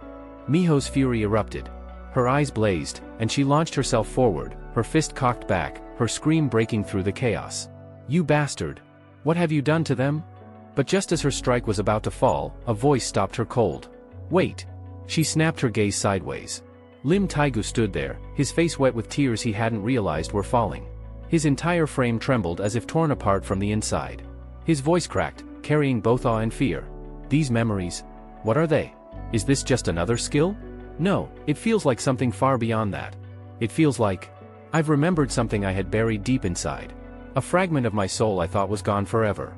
Speaker 1: Miho's fury erupted. Her eyes blazed, and she launched herself forward, her fist cocked back, her scream breaking through the chaos. "You bastard! What have you done to them?" But just as her strike was about to fall, a voice stopped her cold. "Wait!" She snapped her gaze sideways. Lim Taegu stood there, his face wet with tears he hadn't realized were falling. His entire frame trembled as if torn apart from the inside. His voice cracked, carrying both awe and fear. "These memories? What are they? Is this just another skill? No, it feels like something far beyond that. It feels like I've remembered something I had buried deep inside. A fragment of my soul I thought was gone forever."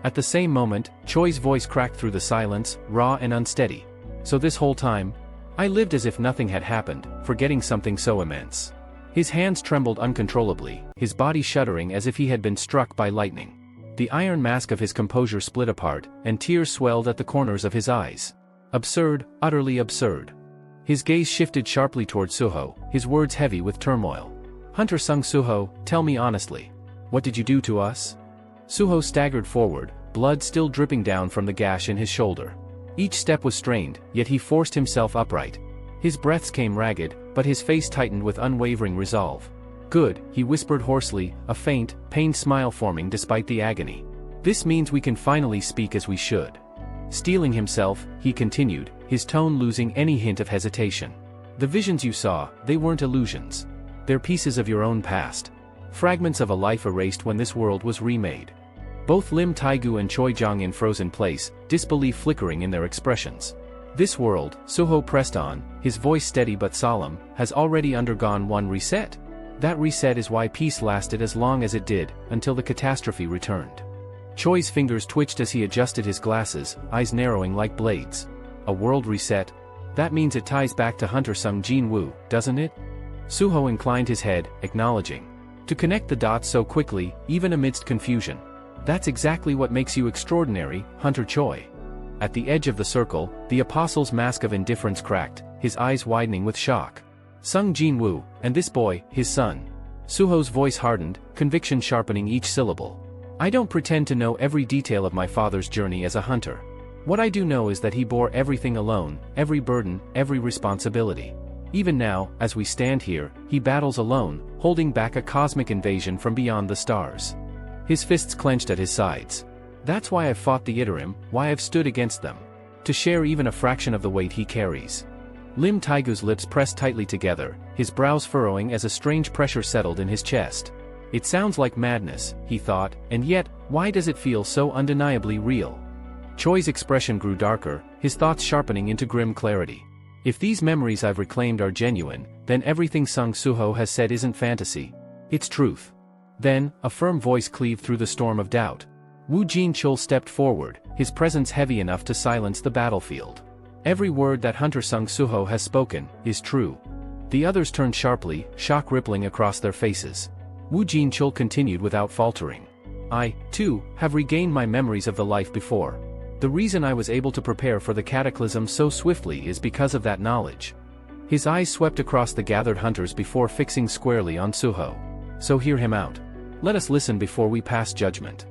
Speaker 1: At the same moment, Choi's voice cracked through the silence, raw and unsteady. "So this whole time, I lived as if nothing had happened, forgetting something so immense." His hands trembled uncontrollably, his body shuddering as if he had been struck by lightning. The iron mask of his composure split apart, and tears swelled at the corners of his eyes. Absurd, utterly absurd. His gaze shifted sharply toward Suho, his words heavy with turmoil. "Hunter Sung Suho, tell me honestly. What did you do to us?" Suho staggered forward, blood still dripping down from the gash in his shoulder. Each step was strained, yet he forced himself upright. His breaths came ragged, but his face tightened with unwavering resolve. "Good," he whispered hoarsely, a faint, pained smile forming despite the agony. "This means we can finally speak as we should." Steeling himself, he continued, his tone losing any hint of hesitation. "The visions you saw, they weren't illusions. They're pieces of your own past. Fragments of a life erased when this world was remade." Both Lim Taegu and Choi Jong-in froze in place, disbelief flickering in their expressions. "This world," Suho pressed on, his voice steady but solemn, "has already undergone one reset. That reset is why peace lasted as long as it did, until the catastrophe returned." Choi's fingers twitched as he adjusted his glasses, eyes narrowing like blades. "A world reset? That means it ties back to Hunter Sung Jin-woo, doesn't it?" Suho inclined his head, acknowledging. "To connect the dots so quickly, even amidst confusion. That's exactly what makes you extraordinary, Hunter Choi." At the edge of the circle, the apostle's mask of indifference cracked, his eyes widening with shock. "Sung Jin-woo, and this boy, his son." Suho's voice hardened, conviction sharpening each syllable. "I don't pretend to know every detail of my father's journey as a hunter. What I do know is that he bore everything alone, every burden, every responsibility. Even now, as we stand here, he battles alone, holding back a cosmic invasion from beyond the stars." His fists clenched at his sides. "That's why I've fought the Iterim, why I've stood against them. To share even a fraction of the weight he carries." Lim Taigu's lips pressed tightly together, his brows furrowing as a strange pressure settled in his chest. It sounds like madness, he thought, and yet, why does it feel so undeniably real? Choi's expression grew darker, his thoughts sharpening into grim clarity. If these memories I've reclaimed are genuine, then everything Sung Suho has said isn't fantasy. It's truth. Then, a firm voice cleaved through the storm of doubt. Wu Jinchul stepped forward, his presence heavy enough to silence the battlefield. Every word that Hunter Sung Suho has spoken is true. The others turned sharply, shock rippling across their faces. Wu Jinchul continued without faltering. I, too, have regained my memories of the life before. The reason I was able to prepare for the cataclysm so swiftly is because of that knowledge. His eyes swept across the gathered hunters before fixing squarely on Suho. So hear him out. Let us listen before we pass judgment.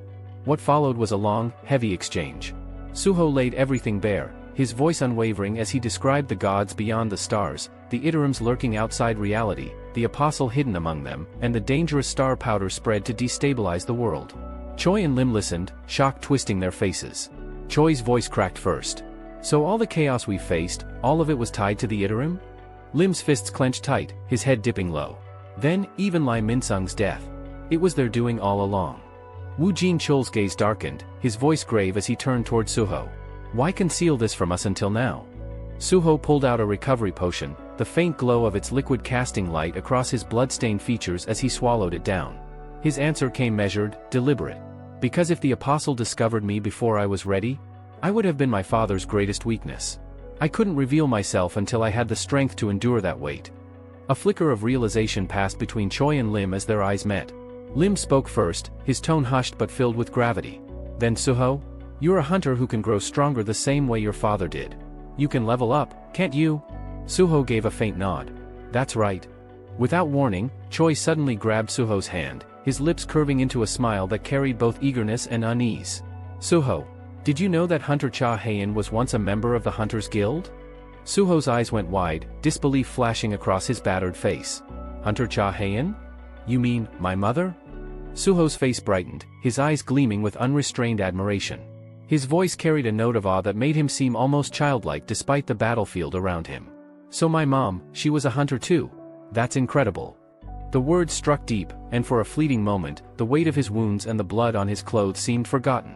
Speaker 1: What followed was a long, heavy exchange. Suho laid everything bare, his voice unwavering as he described the gods beyond the stars, the Iterums lurking outside reality, the apostle hidden among them, and the dangerous star powder spread to destabilize the world. Choi and Lim listened, shock twisting their faces. Choi's voice cracked first. So all the chaos we faced, all of it was tied to the Iterum? Lim's fists clenched tight, his head dipping low. Then, even Lai Minsung's death. It was their doing all along. Wu Jinchul's gaze darkened, his voice grave as he turned toward Suho. Why conceal this from us until now? Suho pulled out a recovery potion, the faint glow of its liquid casting light across his blood-stained features as he swallowed it down. His answer came measured, deliberate. Because if the apostle discovered me before I was ready, I would have been my father's greatest weakness. I couldn't reveal myself until I had the strength to endure that weight. A flicker of realization passed between Choi and Lim as their eyes met. Lim spoke first, his tone hushed but filled with gravity. Then Suho? You're a hunter who can grow stronger the same way your father did. You can level up, can't you? Suho gave a faint nod. That's right. Without warning, Choi suddenly grabbed Suho's hand, his lips curving into a smile that carried both eagerness and unease. Suho, did you know that Hunter Cha Heian was once a member of the Hunters Guild? Suho's eyes went wide, disbelief flashing across his battered face. Hunter Cha Heian? You mean, my mother? Suho's face brightened, his eyes gleaming with unrestrained admiration. His voice carried a note of awe that made him seem almost childlike despite the battlefield around him. So my mom, she was a hunter too. That's incredible. The words struck deep, and for a fleeting moment, the weight of his wounds and the blood on his clothes seemed forgotten.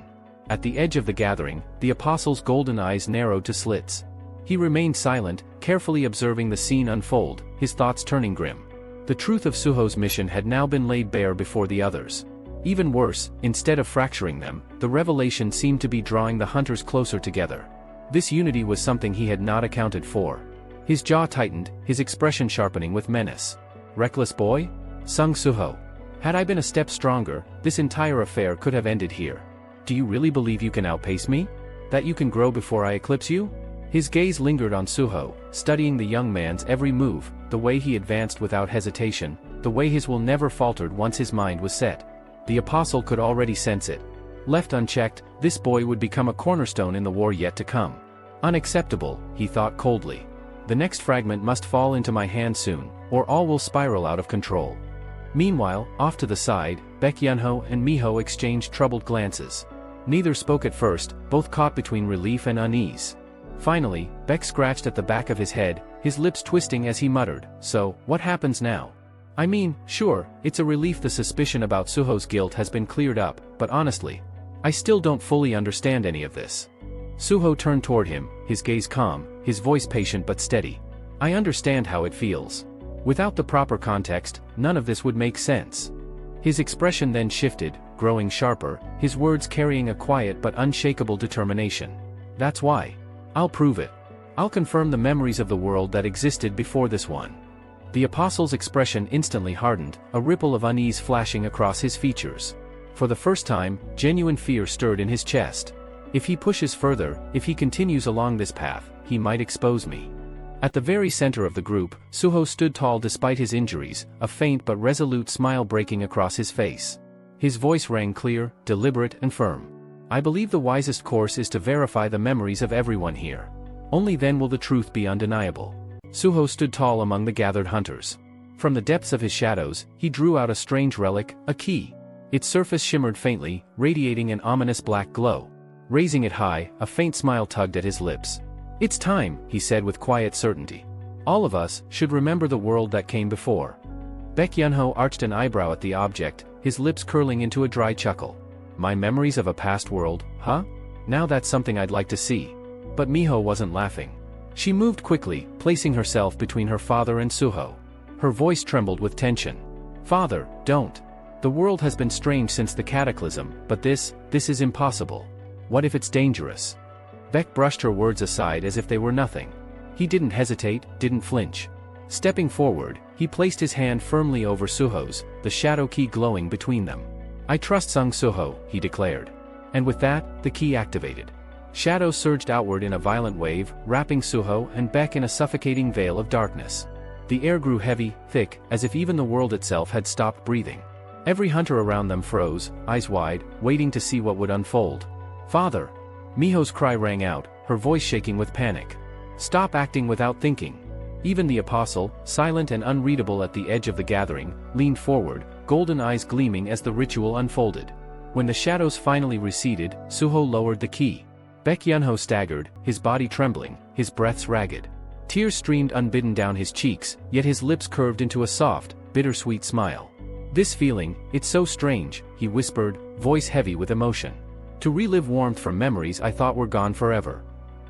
Speaker 1: At the edge of the gathering, the apostle's golden eyes narrowed to slits. He remained silent, carefully observing the scene unfold, his thoughts turning grim. The truth of Suho's mission had now been laid bare before the others. Even worse, instead of fracturing them, the revelation seemed to be drawing the hunters closer together. This unity was something he had not accounted for. His jaw tightened, his expression sharpening with menace. Reckless boy? Sung Suho. Had I been a step stronger, this entire affair could have ended here. Do you really believe you can outpace me? That you can grow before I eclipse you? His gaze lingered on Suho, studying the young man's every move, the way he advanced without hesitation, the way his will never faltered once his mind was set. The apostle could already sense it. Left unchecked, this boy would become a cornerstone in the war yet to come. Unacceptable, he thought coldly. The next fragment must fall into my hand soon, or all will spiral out of control. Meanwhile, off to the side, Baek Yunho and Miho exchanged troubled glances. Neither spoke at first, both caught between relief and unease. Finally, Baek scratched at the back of his head, his lips twisting as he muttered, So, what happens now? I mean, sure, it's a relief the suspicion about Suho's guilt has been cleared up, but honestly, I still don't fully understand any of this. Suho turned toward him, his gaze calm, his voice patient but steady. I understand how it feels. Without the proper context, none of this would make sense. His expression then shifted, growing sharper, his words carrying a quiet but unshakable determination. That's why. I'll prove it. I'll confirm the memories of the world that existed before this one. The apostle's expression instantly hardened, a ripple of unease flashing across his features. For the first time, genuine fear stirred in his chest. If he pushes further, if he continues along this path, he might expose me. At the very center of the group, Suho stood tall despite his injuries, a faint but resolute smile breaking across his face. His voice rang clear, deliberate and firm. I believe the wisest course is to verify the memories of everyone here. Only then will the truth be undeniable. Suho stood tall among the gathered hunters. From the depths of his shadows, he drew out a strange relic, a key. Its surface shimmered faintly, radiating an ominous black glow. Raising it high, a faint smile tugged at his lips. It's time, he said with quiet certainty. All of us should remember the world that came before. Baek Yunho arched an eyebrow at the object, his lips curling into a dry chuckle. My memories of a past world, huh? Now that's something I'd like to see. But Miho wasn't laughing. She moved quickly, placing herself between her father and Suho. Her voice trembled with tension. Father, don't. The world has been strange since the cataclysm, but this is impossible. What if it's dangerous? Beck brushed her words aside as if they were nothing. He didn't hesitate, didn't flinch. Stepping forward, he placed his hand firmly over Suho's, the shadow key glowing between them. "I trust Sung Suho," he declared. And with that, the key activated. Shadows surged outward in a violent wave, wrapping Suho and Beck in a suffocating veil of darkness. The air grew heavy, thick, as if even the world itself had stopped breathing. Every hunter around them froze, eyes wide, waiting to see what would unfold. "Father!" Miho's cry rang out, her voice shaking with panic. "Stop acting without thinking." Even the apostle, silent and unreadable at the edge of the gathering, leaned forward, golden eyes gleaming as the ritual unfolded. When the shadows finally receded, Suho lowered the key. Baek Yunho staggered, his body trembling, his breaths ragged. Tears streamed unbidden down his cheeks, yet his lips curved into a soft, bittersweet smile. "This feeling, it's so strange," he whispered, voice heavy with emotion. "To relive warmth from memories I thought were gone forever."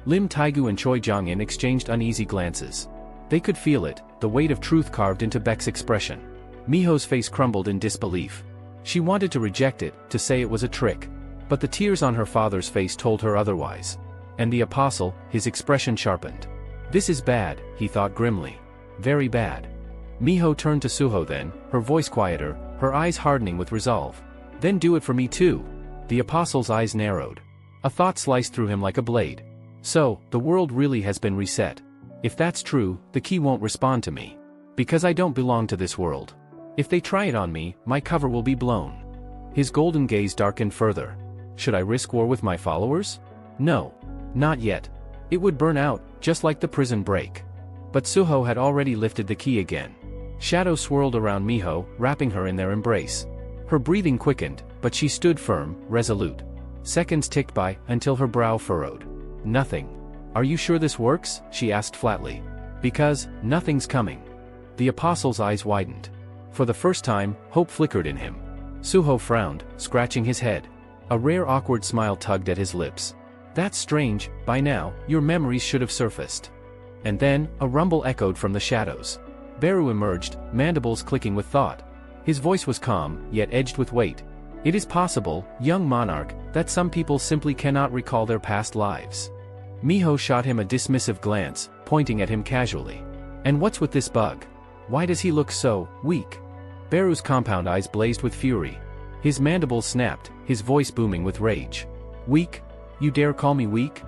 Speaker 1: Lim Taigu and Choi Jong-in exchanged uneasy glances. They could feel it, the weight of truth carved into Beck's expression. Miho's face crumbled in disbelief. She wanted to reject it, to say it was a trick. But the tears on her father's face told her otherwise. And the apostle, his expression sharpened. "This is bad," he thought grimly. "Very bad." Miho turned to Suho then, her voice quieter, her eyes hardening with resolve. "Then do it for me too." The apostle's eyes narrowed. A thought sliced through him like a blade. "So, the world really has been reset. If that's true, the key won't respond to me. Because I don't belong to this world. If they try it on me, my cover will be blown." His golden gaze darkened further. "Should I risk war with my followers? No. Not yet. It would burn out, just like the prison break." But Suho had already lifted the key again. Shadows swirled around Miho, wrapping her in their embrace. Her breathing quickened, but she stood firm, resolute. Seconds ticked by, until her brow furrowed. "Nothing. Are you sure this works?" she asked flatly. "Because, nothing's coming." The apostle's eyes widened. For the first time, hope flickered in him. Suho frowned, scratching his head. A rare awkward smile tugged at his lips. "That's strange, by now, your memories should have surfaced." And then, a rumble echoed from the shadows. Beru emerged, mandibles clicking with thought. His voice was calm, yet edged with weight. "It is possible, young monarch, that some people simply cannot recall their past lives." Miho shot him a dismissive glance, pointing at him casually. "And what's with this bug? Why does he look so weak?" Beru's compound eyes blazed with fury. His mandibles snapped, his voice booming with rage. "Weak? You dare call me weak?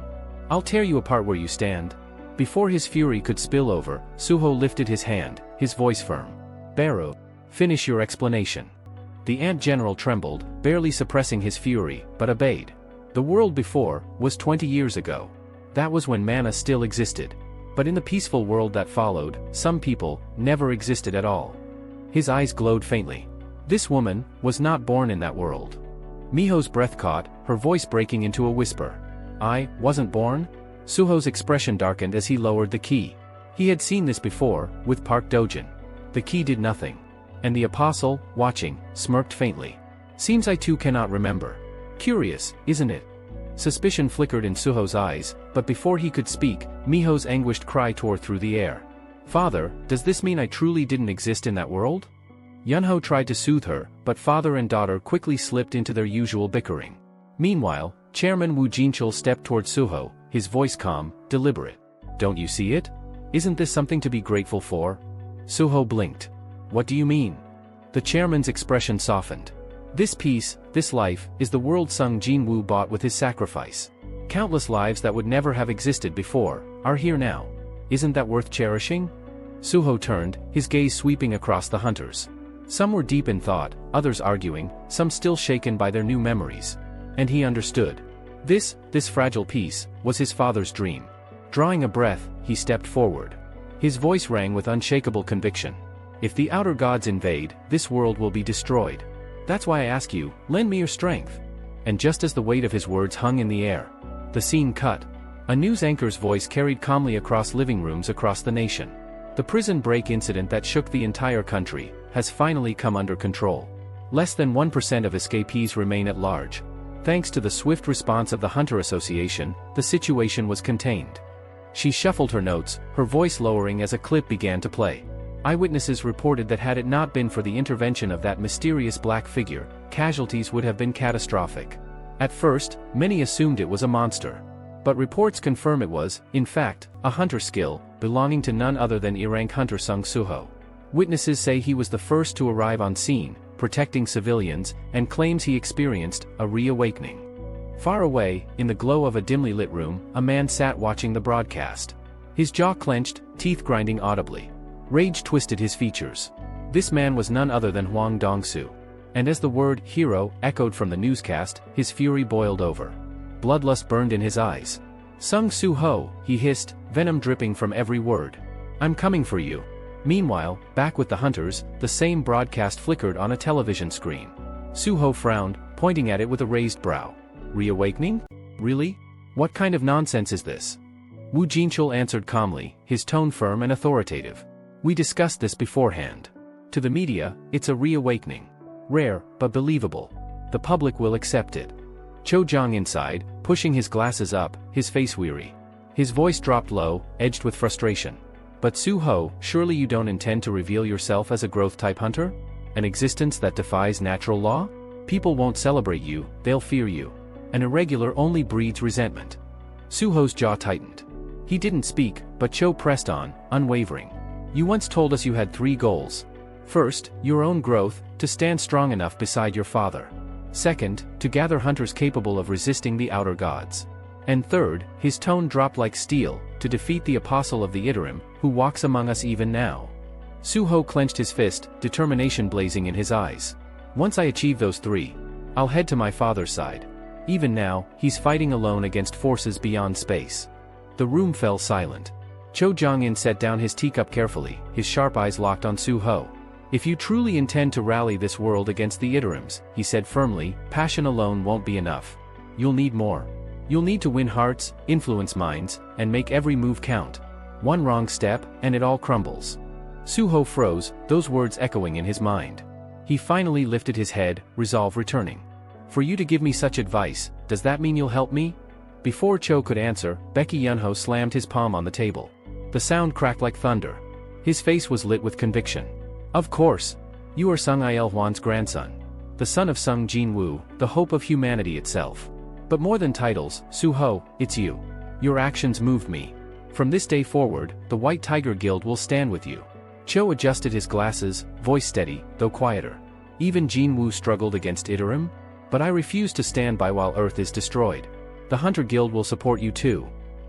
Speaker 1: I'll tear you apart where you stand." Before his fury could spill over, Suho lifted his hand, his voice firm. "Beru, finish your explanation." The ant general trembled, barely suppressing his fury, but obeyed. The world before was 20 years ago. That was when mana still existed. But in the peaceful world that followed, some people never existed at all. His eyes glowed faintly. This woman was not born in that world. Miho's breath caught, her voice breaking into a whisper. "I wasn't born?" Suho's expression darkened as he lowered the key. He had seen this before, with Park Dojin. The key did nothing. And the apostle, watching, smirked faintly. "Seems I too cannot remember. Curious, isn't it?" Suspicion flickered in Suho's eyes, but before he could speak, Miho's anguished cry tore through the air. "Father, does this mean I truly didn't exist in that world?" Yunho tried to soothe her, but father and daughter quickly slipped into their usual bickering. Meanwhile, Chairman Wu Jinchul stepped toward Suho, his voice calm, deliberate. "Don't you see it? Isn't this something to be grateful for?" Suho blinked. "What do you mean?" The chairman's expression softened. "This peace, this life, is the world Sung Jin-woo bought with his sacrifice. Countless lives that would never have existed before, are here now. Isn't that worth cherishing?" Suho turned, his gaze sweeping across the hunters. Some were deep in thought, others arguing, some still shaken by their new memories. And he understood. This fragile peace, was his father's dream. Drawing a breath, he stepped forward. His voice rang with unshakable conviction. "If the outer gods invade, this world will be destroyed. That's why I ask you, lend me your strength." And just as the weight of his words hung in the air, the scene cut. A news anchor's voice carried calmly across living rooms across the nation. "The prison break incident that shook the entire country has finally come under control. Less than 1% of escapees remain at large. Thanks to the swift response of the Hunter Association, the situation was contained." She shuffled her notes, her voice lowering as a clip began to play. Eyewitnesses reported that had it not been for the intervention of that mysterious black figure, casualties would have been catastrophic. At first, many assumed it was a monster. But reports confirm it was, in fact, a hunter skill, belonging to none other than E-rank hunter Sung Soo-ho. Witnesses say he was the first to arrive on scene, protecting civilians, and claims he experienced a reawakening. Far away, in the glow of a dimly lit room, a man sat watching the broadcast. His jaw clenched, teeth grinding audibly. Rage twisted his features. This man was none other than Hwang Dong-soo. And as the word hero echoed from the newscast, his fury boiled over. Bloodlust burned in his eyes. Sung Soo-ho, he hissed, venom dripping from every word. I'm coming for you. Meanwhile, back with the hunters, the same broadcast flickered on a television screen. Soo-ho frowned, pointing at it with a raised brow. Reawakening? Really? What kind of nonsense is this? Woo Jinchul answered calmly, his tone firm and authoritative. We discussed this beforehand. To the media, it's a reawakening. Rare, but believable. The public will accept it. Cho Jong inside, pushing his glasses up, his face weary. His voice dropped low, edged with frustration. But Soo-ho, surely you don't intend to reveal yourself as a growth-type hunter? An existence that defies natural law? People won't celebrate you, they'll fear you. An irregular only breeds resentment. Soo-ho's jaw tightened. He didn't speak, but Cho pressed on, unwavering. You once told us you had 3 goals. First, your own growth, to stand strong enough beside your father. Second, to gather hunters capable of resisting the outer gods. And third, his tone dropped like steel, to defeat the apostle of the Iterim, who walks among us even now. Soo-ho clenched his fist, determination blazing in his eyes. Once I achieve those 3, I'll head to my father's side. Even now, he's fighting alone against forces beyond space. The room fell silent. Cho Jong-in set down his teacup carefully, his sharp eyes locked on Soo-ho. If you truly intend to rally this world against the Iterims, he said firmly, passion alone won't be enough. You'll need more. You'll need to win hearts, influence minds, and make every move count. One wrong step, and it all crumbles. Soo-ho froze, those words echoing in his mind. He finally lifted his head, resolve returning. For you to give me such advice, does that mean you'll help me? Before Cho could answer, Baek Yunho slammed his palm on the table. The sound cracked like thunder. His face was lit with conviction. Of course. You are Sung Il-hwan's grandson. The son of Sung Jin-woo, the hope of humanity itself. But more than titles, Soo-ho, it's you. Your actions moved me. From this day forward, the White Tiger Guild will stand with you. Cho adjusted his glasses, voice steady, though quieter. Even Jin-woo struggled against Iterim? But I refuse to stand by while Earth is destroyed. The Hunter Guild will support you too.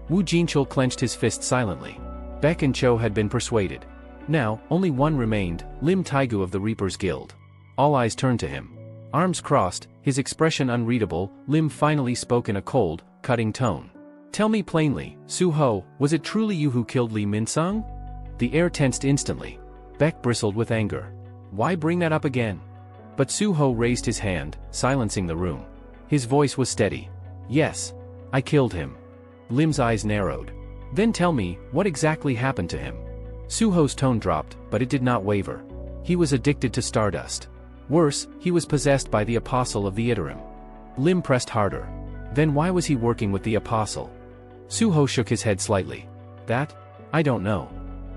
Speaker 1: Woo Jinchul clenched his fist silently. Baek and Cho had been persuaded. Now, only one remained, Lim Taigu of the Reapers Guild. All eyes turned to him. Arms crossed, his expression unreadable, Lim finally spoke in a cold, cutting tone. Tell me plainly, Soo-ho, was it truly you who killed Lee Min-sung? The air tensed instantly. Baek bristled with anger. Why bring that up again? But Soo-ho raised his hand, silencing the room. His voice was steady. Yes. I killed him. Lim's eyes narrowed. Then tell me, what exactly happened to him? Soo-ho's tone dropped, but it did not waver. He was addicted to stardust. Worse, he was possessed by the apostle of the Iterim. Lim pressed harder. Then why was he working with the apostle? Soo-ho shook his head slightly. That? I don't know.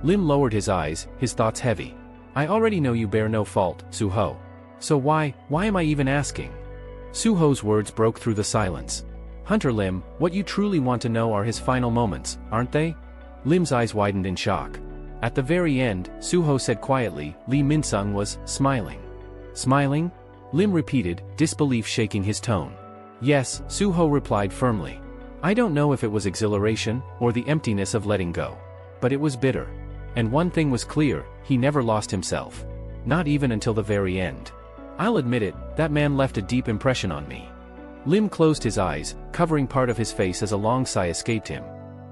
Speaker 1: Lim lowered his eyes, his thoughts heavy. I already know you bear no fault, Soo-ho. So why am I even asking? Soo-ho's words broke through the silence. Hunter Lim, what you truly want to know are his final moments, aren't they? Lim's eyes widened in shock. At the very end, Soo-ho said quietly, Lee Min-sung was smiling. Smiling? Lim repeated, disbelief shaking his tone. Yes, Soo-ho replied firmly. I don't know if it was exhilaration, or the emptiness of letting go. But it was bitter. And one thing was clear, he never lost himself. Not even until the very end. I'll admit it, that man left a deep impression on me. Lim closed his eyes, covering part of his face as a long sigh escaped him.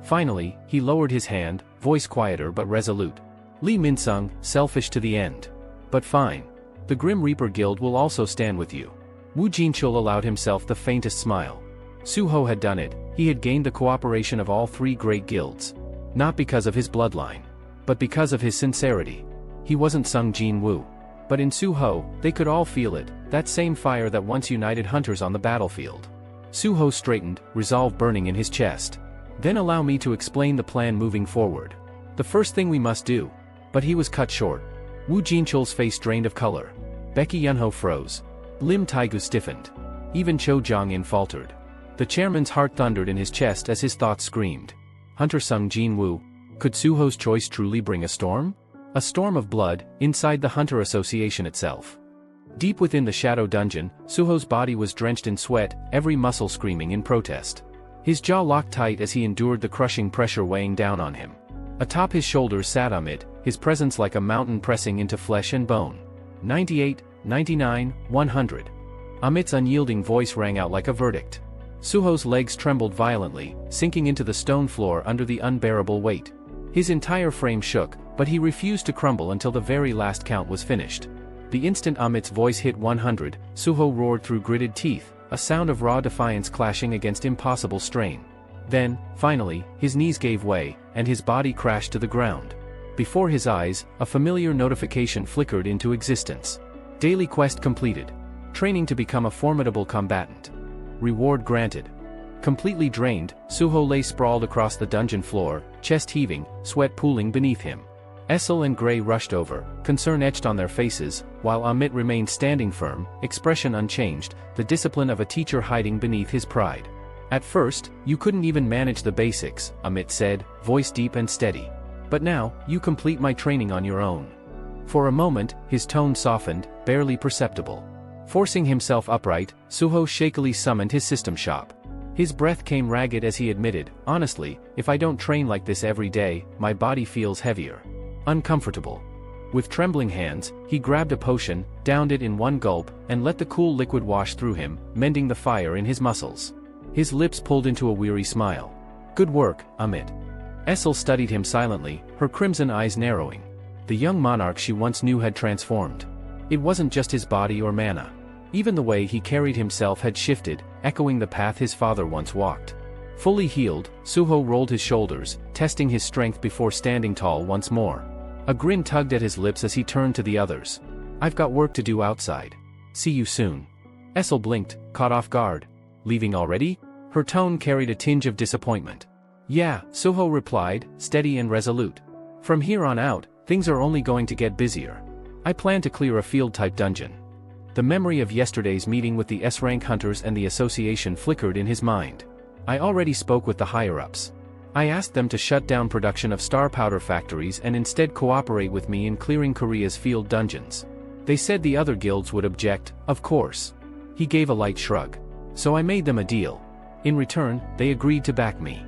Speaker 1: Finally, he lowered his hand, voice quieter but resolute. Lee Min-sung, selfish to the end. But fine. The Grim Reaper Guild will also stand with you. Woo Jinchul allowed himself the faintest smile. Soo-ho had done it, he had gained the cooperation of all 3 great guilds. Not because of his bloodline. But because of his sincerity. He wasn't Sung Jin-woo. But in Soo-ho, they could all feel it, that same fire that once united hunters on the battlefield. Soo-ho straightened, resolve burning in his chest. Then allow me to explain the plan moving forward. The first thing we must do. But he was cut short. Wu Jinchul's face drained of color. Becky Yunho froze. Lim Taigu stiffened. Even Cho Jong-in faltered. The chairman's heart thundered in his chest as his thoughts screamed. Hunter Sung Jin Woo. Could Suho's choice truly bring a storm? A storm of blood, inside the Hunter Association itself. Deep within the shadow dungeon, Suho's body was drenched in sweat, every muscle screaming in protest. His jaw locked tight as he endured the crushing pressure weighing down on him. Atop his shoulders sat Amit, his presence like a mountain pressing into flesh and bone. 98, 99, 100. Amit's unyielding voice rang out like a verdict. Suho's legs trembled violently, sinking into the stone floor under the unbearable weight. His entire frame shook, but he refused to crumble until the very last count was finished. The instant Amit's voice hit 100, Suho roared through gritted teeth, a sound of raw defiance clashing against impossible strain. Then, finally, his knees gave way, and his body crashed to the ground. Before his eyes, a familiar notification flickered into existence. Daily quest completed. Training to become a formidable combatant. Reward granted. Completely drained, Suho lay sprawled across the dungeon floor, chest heaving, sweat pooling beneath him. Essel and Gray rushed over, concern etched on their faces, while Amit remained standing firm, expression unchanged, the discipline of a teacher hiding beneath his pride. At first, you couldn't even manage the basics, Amit said, voice deep and steady. But now, you complete my training on your own. For a moment, his tone softened, barely perceptible. Forcing himself upright, Suho shakily summoned his system shop. His breath came ragged as he admitted, honestly, if I don't train like this every day, my body feels heavier. Uncomfortable. With trembling hands, he grabbed a potion, downed it in one gulp, and let the cool liquid wash through him, mending the fire in his muscles. His lips pulled into a weary smile. Good work, Amit. Essel studied him silently, her crimson eyes narrowing. The young monarch she once knew had transformed. It wasn't just his body or mana. Even the way he carried himself had shifted, echoing the path his father once walked. Fully healed, Suho rolled his shoulders, testing his strength before standing tall once more. A grin tugged at his lips as he turned to the others. I've got work to do outside. See you soon. Essel blinked, caught off guard. Leaving already? Her tone carried a tinge of disappointment. Yeah, Suho replied, steady and resolute. From here on out, things are only going to get busier. I plan to clear a field-type dungeon. The memory of yesterday's meeting with the S-rank hunters and the association flickered in his mind. I already spoke with the higher-ups. I asked them to shut down production of star powder factories and instead cooperate with me in clearing Korea's field dungeons. They said the other guilds would object, of course. He gave a light shrug. So I made them a deal. In return, they agreed to back me.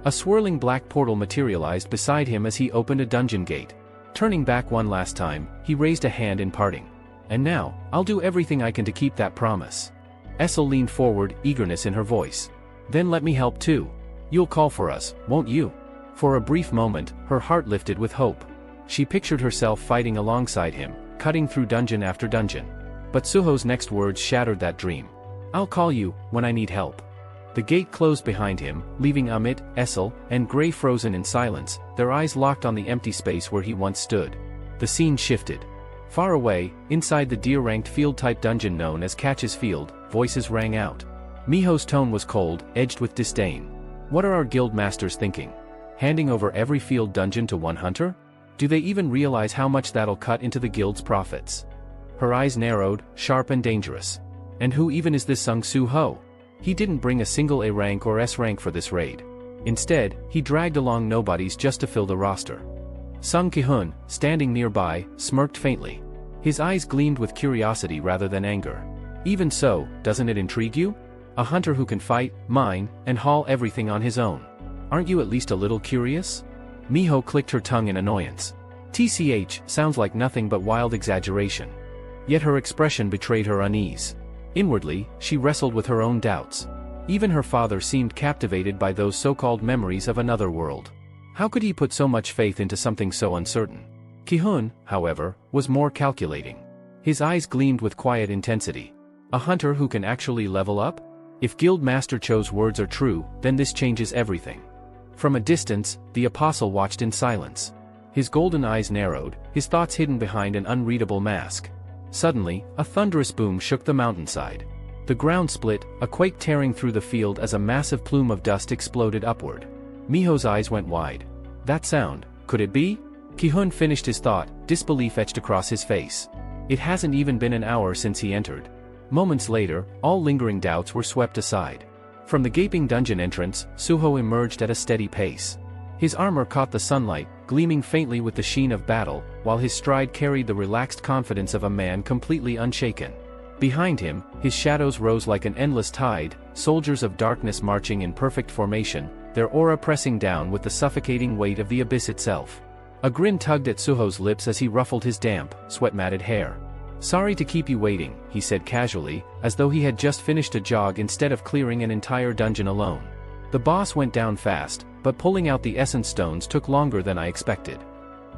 Speaker 1: A swirling black portal materialized beside him as he opened a dungeon gate. Turning back one last time, he raised a hand in parting. And now, I'll do everything I can to keep that promise. Essel leaned forward, eagerness in her voice. Then let me help too. You'll call for us, won't you? For a brief moment, her heart lifted with hope. She pictured herself fighting alongside him, cutting through dungeon after dungeon. But Suho's next words shattered that dream. I'll call you, when I need help. The gate closed behind him, leaving Amit, Essel, and Gray frozen in silence, their eyes locked on the empty space where he once stood. The scene shifted. Far away, inside the deer-ranked field-type dungeon known as Catch's Field, voices rang out. Miho's tone was cold, edged with disdain. What are our guild masters thinking? Handing over every field dungeon to one hunter? Do they even realize how much that'll cut into the guild's profits? Her eyes narrowed, sharp and dangerous. And who even is this Sung Suho? He didn't bring a single A rank or S rank for this raid. Instead, he dragged along nobodies just to fill the roster. Sung Ki-hun, standing nearby, smirked faintly. His eyes gleamed with curiosity rather than anger. Even so, doesn't it intrigue you? A hunter who can fight, mine, and haul everything on his own. Aren't you at least a little curious? Miho clicked her tongue in annoyance. TCH sounds like nothing but wild exaggeration. Yet her expression betrayed her unease. Inwardly, she wrestled with her own doubts. Even her father seemed captivated by those so-called memories of another world. How could he put so much faith into something so uncertain? Ki-hun, however, was more calculating. His eyes gleamed with quiet intensity. A hunter who can actually level up? If Guild Master Cho's words are true, then this changes everything. From a distance, the apostle watched in silence. His golden eyes narrowed, his thoughts hidden behind an unreadable mask. Suddenly, a thunderous boom shook the mountainside. The ground split, a quake tearing through the field as a massive plume of dust exploded upward. Miho's eyes went wide. That sound, could it be? Ki-hun finished his thought, disbelief etched across his face. It hasn't even been an hour since he entered. Moments later, all lingering doubts were swept aside. From the gaping dungeon entrance, Suho emerged at a steady pace. His armor caught the sunlight, gleaming faintly with the sheen of battle, while his stride carried the relaxed confidence of a man completely unshaken. Behind him, his shadows rose like an endless tide, soldiers of darkness marching in perfect formation, their aura pressing down with the suffocating weight of the abyss itself. A grin tugged at Suho's lips as he ruffled his damp, sweat-matted hair. "Sorry to keep you waiting," he said casually, as though he had just finished a jog instead of clearing an entire dungeon alone. "The boss went down fast, but pulling out the essence stones took longer than I expected."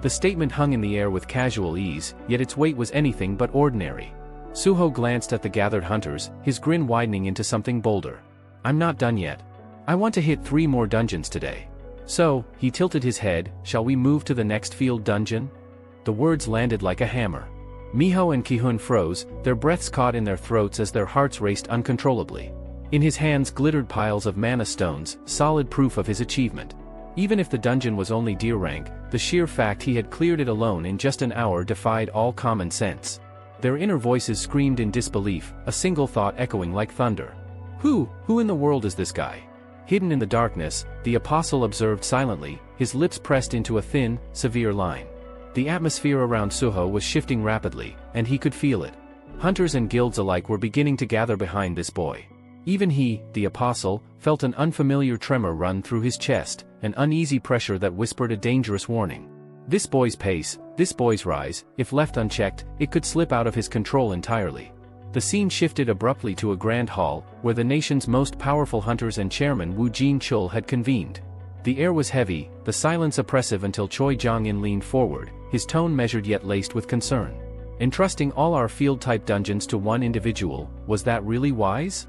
Speaker 1: The statement hung in the air with casual ease, yet its weight was anything but ordinary. Suho glanced at the gathered hunters, his grin widening into something bolder. "I'm not done yet. I want to hit 3 more dungeons today. So," he tilted his head, "shall we move to the next field dungeon?" The words landed like a hammer. Miho and Ki-hun froze, their breaths caught in their throats as their hearts raced uncontrollably. In his hands glittered piles of mana stones, solid proof of his achievement. Even if the dungeon was only deer rank, the sheer fact he had cleared it alone in just an hour defied all common sense. Their inner voices screamed in disbelief, a single thought echoing like thunder. Who in the world is this guy?" Hidden in the darkness, the apostle observed silently, his lips pressed into a thin, severe line. The atmosphere around Suho was shifting rapidly, and he could feel it. Hunters and guilds alike were beginning to gather behind this boy. Even he, the apostle, felt an unfamiliar tremor run through his chest, an uneasy pressure that whispered a dangerous warning. This boy's pace, this boy's rise, if left unchecked, it could slip out of his control entirely. The scene shifted abruptly to a grand hall, where the nation's most powerful hunters and chairman Wu Jin-chul had convened. The air was heavy, the silence oppressive until Choi Jong-in leaned forward, his tone measured yet laced with concern. "Entrusting all our field-type dungeons to one individual, was that really wise?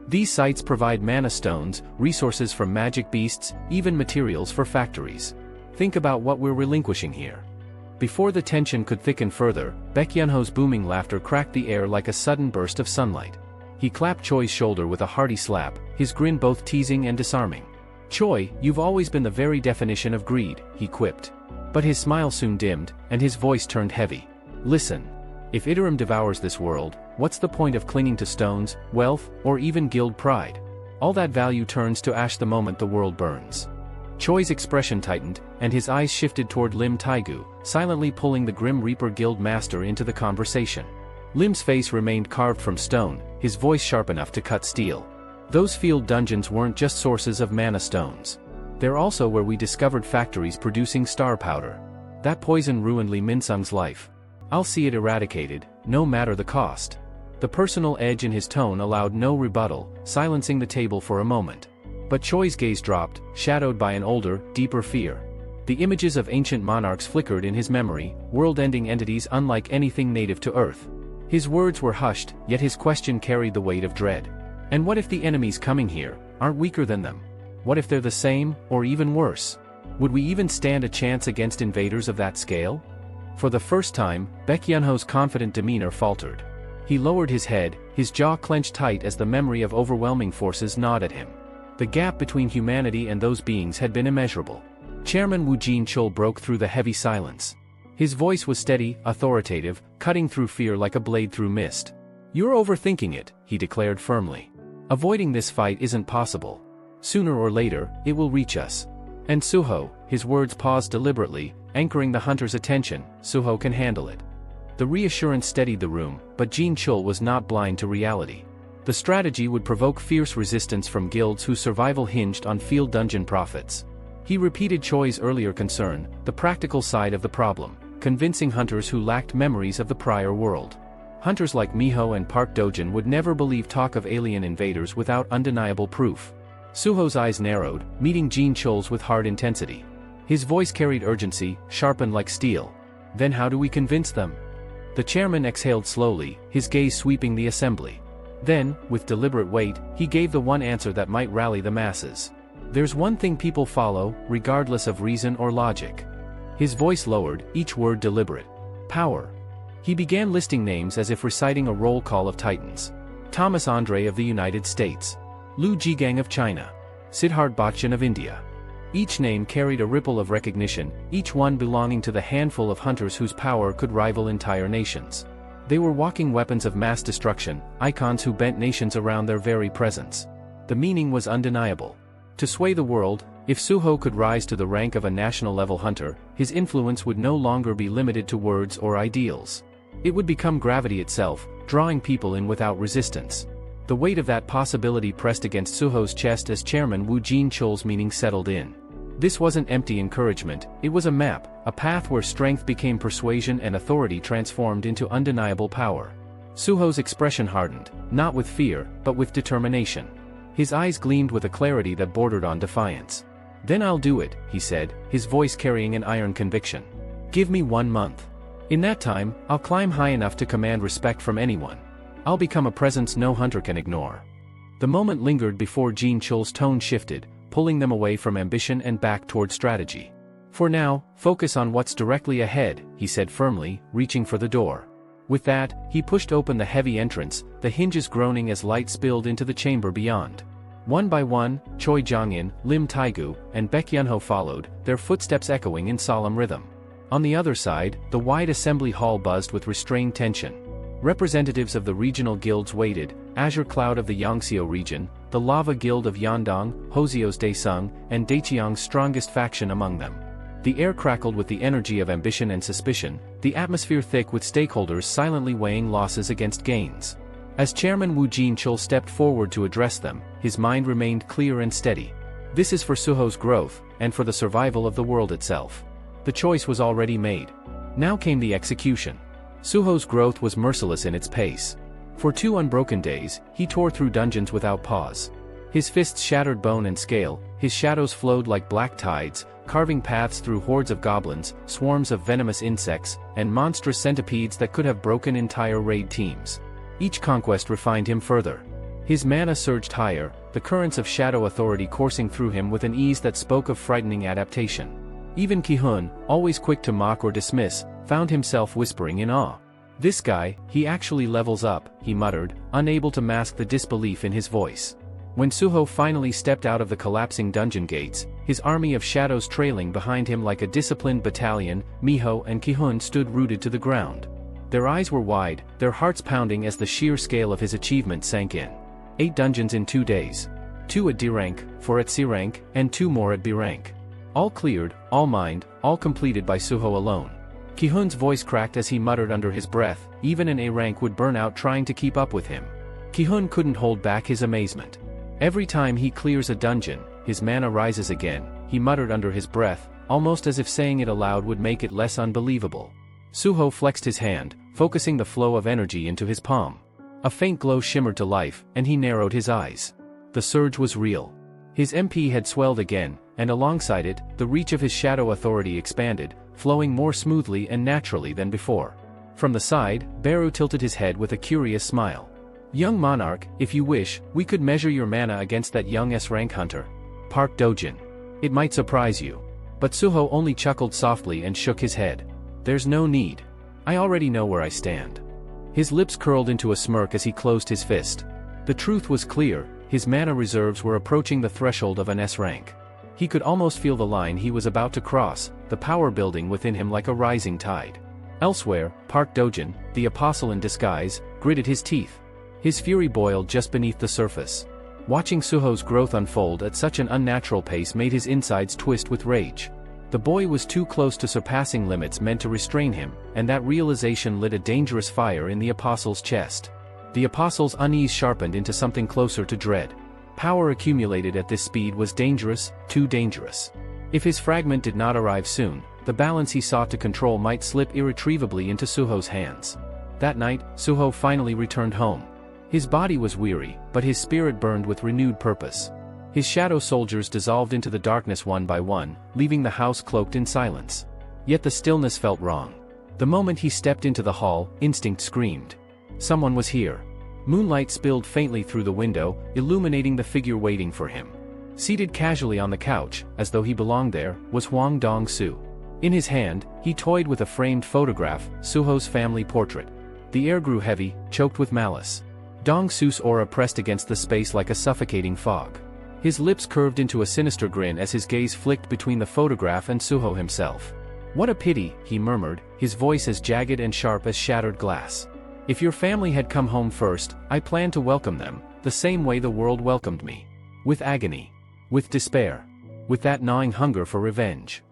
Speaker 1: These sites provide mana stones, resources from magic beasts, even materials for factories. Think about what we're relinquishing here." Before the tension could thicken further, Baekhyunho's booming laughter cracked the air like a sudden burst of sunlight. He clapped Choi's shoulder with a hearty slap, his grin both teasing and disarming. "Choi, you've always been the very definition of greed," he quipped. But his smile soon dimmed, and his voice turned heavy. "Listen. If Iterum devours this world, what's the point of clinging to stones, wealth, or even guild pride? All that value turns to ash the moment the world burns." Choi's expression tightened, and his eyes shifted toward Lim Taegu, silently pulling the Grim Reaper Guild Master into the conversation. Lim's face remained carved from stone, his voice sharp enough to cut steel. "Those field dungeons weren't just sources of mana stones. They're also where we discovered factories producing star powder. That poison ruined Lee Minsung's life. I'll see it eradicated, no matter the cost." The personal edge in his tone allowed no rebuttal, silencing the table for a moment. But Choi's gaze dropped, shadowed by an older, deeper fear. The images of ancient monarchs flickered in his memory, world-ending entities unlike anything native to Earth. His words were hushed, yet his question carried the weight of dread. And what if the enemies coming here aren't weaker than them? What if they're the same, or even worse? Would we even stand a chance against invaders of that scale? For the first time, Baekhyunho's confident demeanor faltered. He lowered his head, his jaw clenched tight as the memory of overwhelming forces gnawed at him. The gap between humanity and those beings had been immeasurable. Chairman Wu Jin-chul broke through the heavy silence. His voice was steady, authoritative, cutting through fear like a blade through mist. "You're overthinking it," he declared firmly. "Avoiding this fight isn't possible. Sooner or later, it will reach us. And Suho," his words paused deliberately, anchoring the hunter's attention, "Suho can handle it." The reassurance steadied the room, but Jin-chul was not blind to reality. The strategy would provoke fierce resistance from guilds whose survival hinged on field dungeon profits. He repeated Choi's earlier concern, the practical side of the problem, convincing hunters who lacked memories of the prior world. Hunters like Miho and Park Dojin would never believe talk of alien invaders without undeniable proof. Suho's eyes narrowed, meeting Jin-chul's with hard intensity. His voice carried urgency, sharpened like steel. "Then how do we convince them?" The chairman exhaled slowly, his gaze sweeping the assembly. Then, with deliberate weight, he gave the one answer that might rally the masses. "There's one thing people follow, regardless of reason or logic." His voice lowered, each word deliberate. "Power." He began listing names as if reciting a roll call of titans. Thomas Andre of the United States. Lu Jigang of China. Siddharth Bachchan of India. Each name carried a ripple of recognition, each one belonging to the handful of hunters whose power could rival entire nations. They were walking weapons of mass destruction, icons who bent nations around their very presence. The meaning was undeniable. To sway the world, if Suho could rise to the rank of a national-level hunter, his influence would no longer be limited to words or ideals. It would become gravity itself, drawing people in without resistance. The weight of that possibility pressed against Suho's chest as Chairman Wu Jin-chul's meaning settled in. This wasn't empty encouragement, it was a map, a path where strength became persuasion and authority transformed into undeniable power. Suho's expression hardened, not with fear, but with determination. His eyes gleamed with a clarity that bordered on defiance. "Then I'll do it," he said, his voice carrying an iron conviction. "Give me 1 month. In that time, I'll climb high enough to command respect from anyone. I'll become a presence no hunter can ignore." The moment lingered before Jin-chul's tone shifted, pulling them away from ambition and back toward strategy. "For now, focus on what's directly ahead," he said firmly, reaching for the door. With that, he pushed open the heavy entrance, the hinges groaning as light spilled into the chamber beyond. One by one, Choi Jong-in, Lim Taegu, and Baek Yunho followed, their footsteps echoing in solemn rhythm. On the other side, the wide assembly hall buzzed with restrained tension. Representatives of the regional guilds waited, Azure Cloud of the Yangtze region, the Lava Guild of Yandong, Hozio's Daesung, and Daecheong's strongest faction among them. The air crackled with the energy of ambition and suspicion, the atmosphere thick with stakeholders silently weighing losses against gains. As Chairman Wu Jin-chul stepped forward to address them, his mind remained clear and steady. This is for Suho's growth, and for the survival of the world itself. The choice was already made. Now came the execution. Suho's growth was merciless in its pace. For 2 unbroken days, he tore through dungeons without pause. His fists shattered bone and scale, his shadows flowed like black tides, carving paths through hordes of goblins, swarms of venomous insects, and monstrous centipedes that could have broken entire raid teams. Each conquest refined him further. His mana surged higher, the currents of shadow authority coursing through him with an ease that spoke of frightening adaptation. Even Ki-hun, always quick to mock or dismiss, found himself whispering in awe. "This guy, he actually levels up," he muttered, unable to mask the disbelief in his voice. When Suho finally stepped out of the collapsing dungeon gates, his army of shadows trailing behind him like a disciplined battalion, Miho and Ki-hun stood rooted to the ground. Their eyes were wide, their hearts pounding as the sheer scale of his achievement sank in. 8 dungeons in 2 days. 2 at D rank, 4 at C rank, and 2 more at B rank. All cleared, all mined, all completed by Suho alone. Ki-hun's voice cracked as he muttered under his breath, even an A rank would burn out trying to keep up with him. Ki-hun couldn't hold back his amazement. "Every time he clears a dungeon, his mana rises again," he muttered under his breath, almost as if saying it aloud would make it less unbelievable. Suho flexed his hand, focusing the flow of energy into his palm. A faint glow shimmered to life, and he narrowed his eyes. The surge was real. His MP had swelled again, and alongside it, the reach of his shadow authority expanded, flowing more smoothly and naturally than before. From the side, Beru tilted his head with a curious smile. "Young monarch, if you wish, we could measure your mana against that young S-rank hunter. Park Dojin. It might surprise you." But Suho only chuckled softly and shook his head. "There's no need. I already know where I stand." His lips curled into a smirk as he closed his fist. The truth was clear, his mana reserves were approaching the threshold of an S-rank. He could almost feel the line he was about to cross, the power building within him like a rising tide. Elsewhere, Park Dojin, the apostle in disguise, gritted his teeth. His fury boiled just beneath the surface. Watching Suho's growth unfold at such an unnatural pace made his insides twist with rage. The boy was too close to surpassing limits meant to restrain him, and that realization lit a dangerous fire in the apostle's chest. The apostle's unease sharpened into something closer to dread. Power accumulated at this speed was dangerous, too dangerous. If his fragment did not arrive soon, the balance he sought to control might slip irretrievably into Suho's hands. That night, Suho finally returned home. His body was weary, but his spirit burned with renewed purpose. His shadow soldiers dissolved into the darkness one by one, leaving the house cloaked in silence. Yet the stillness felt wrong. The moment he stepped into the hall, instinct screamed. Someone was here. Moonlight spilled faintly through the window, illuminating the figure waiting for him. Seated casually on the couch, as though he belonged there, was Hwang Dong-soo. In his hand, he toyed with a framed photograph, Suho's family portrait. The air grew heavy, choked with malice. Dong-soo's aura pressed against the space like a suffocating fog. His lips curved into a sinister grin as his gaze flicked between the photograph and Suho himself. "What a pity," he murmured, his voice as jagged and sharp as shattered glass. "If your family had come home first, I planned to welcome them, the same way the world welcomed me. With agony. With despair. With that gnawing hunger for revenge."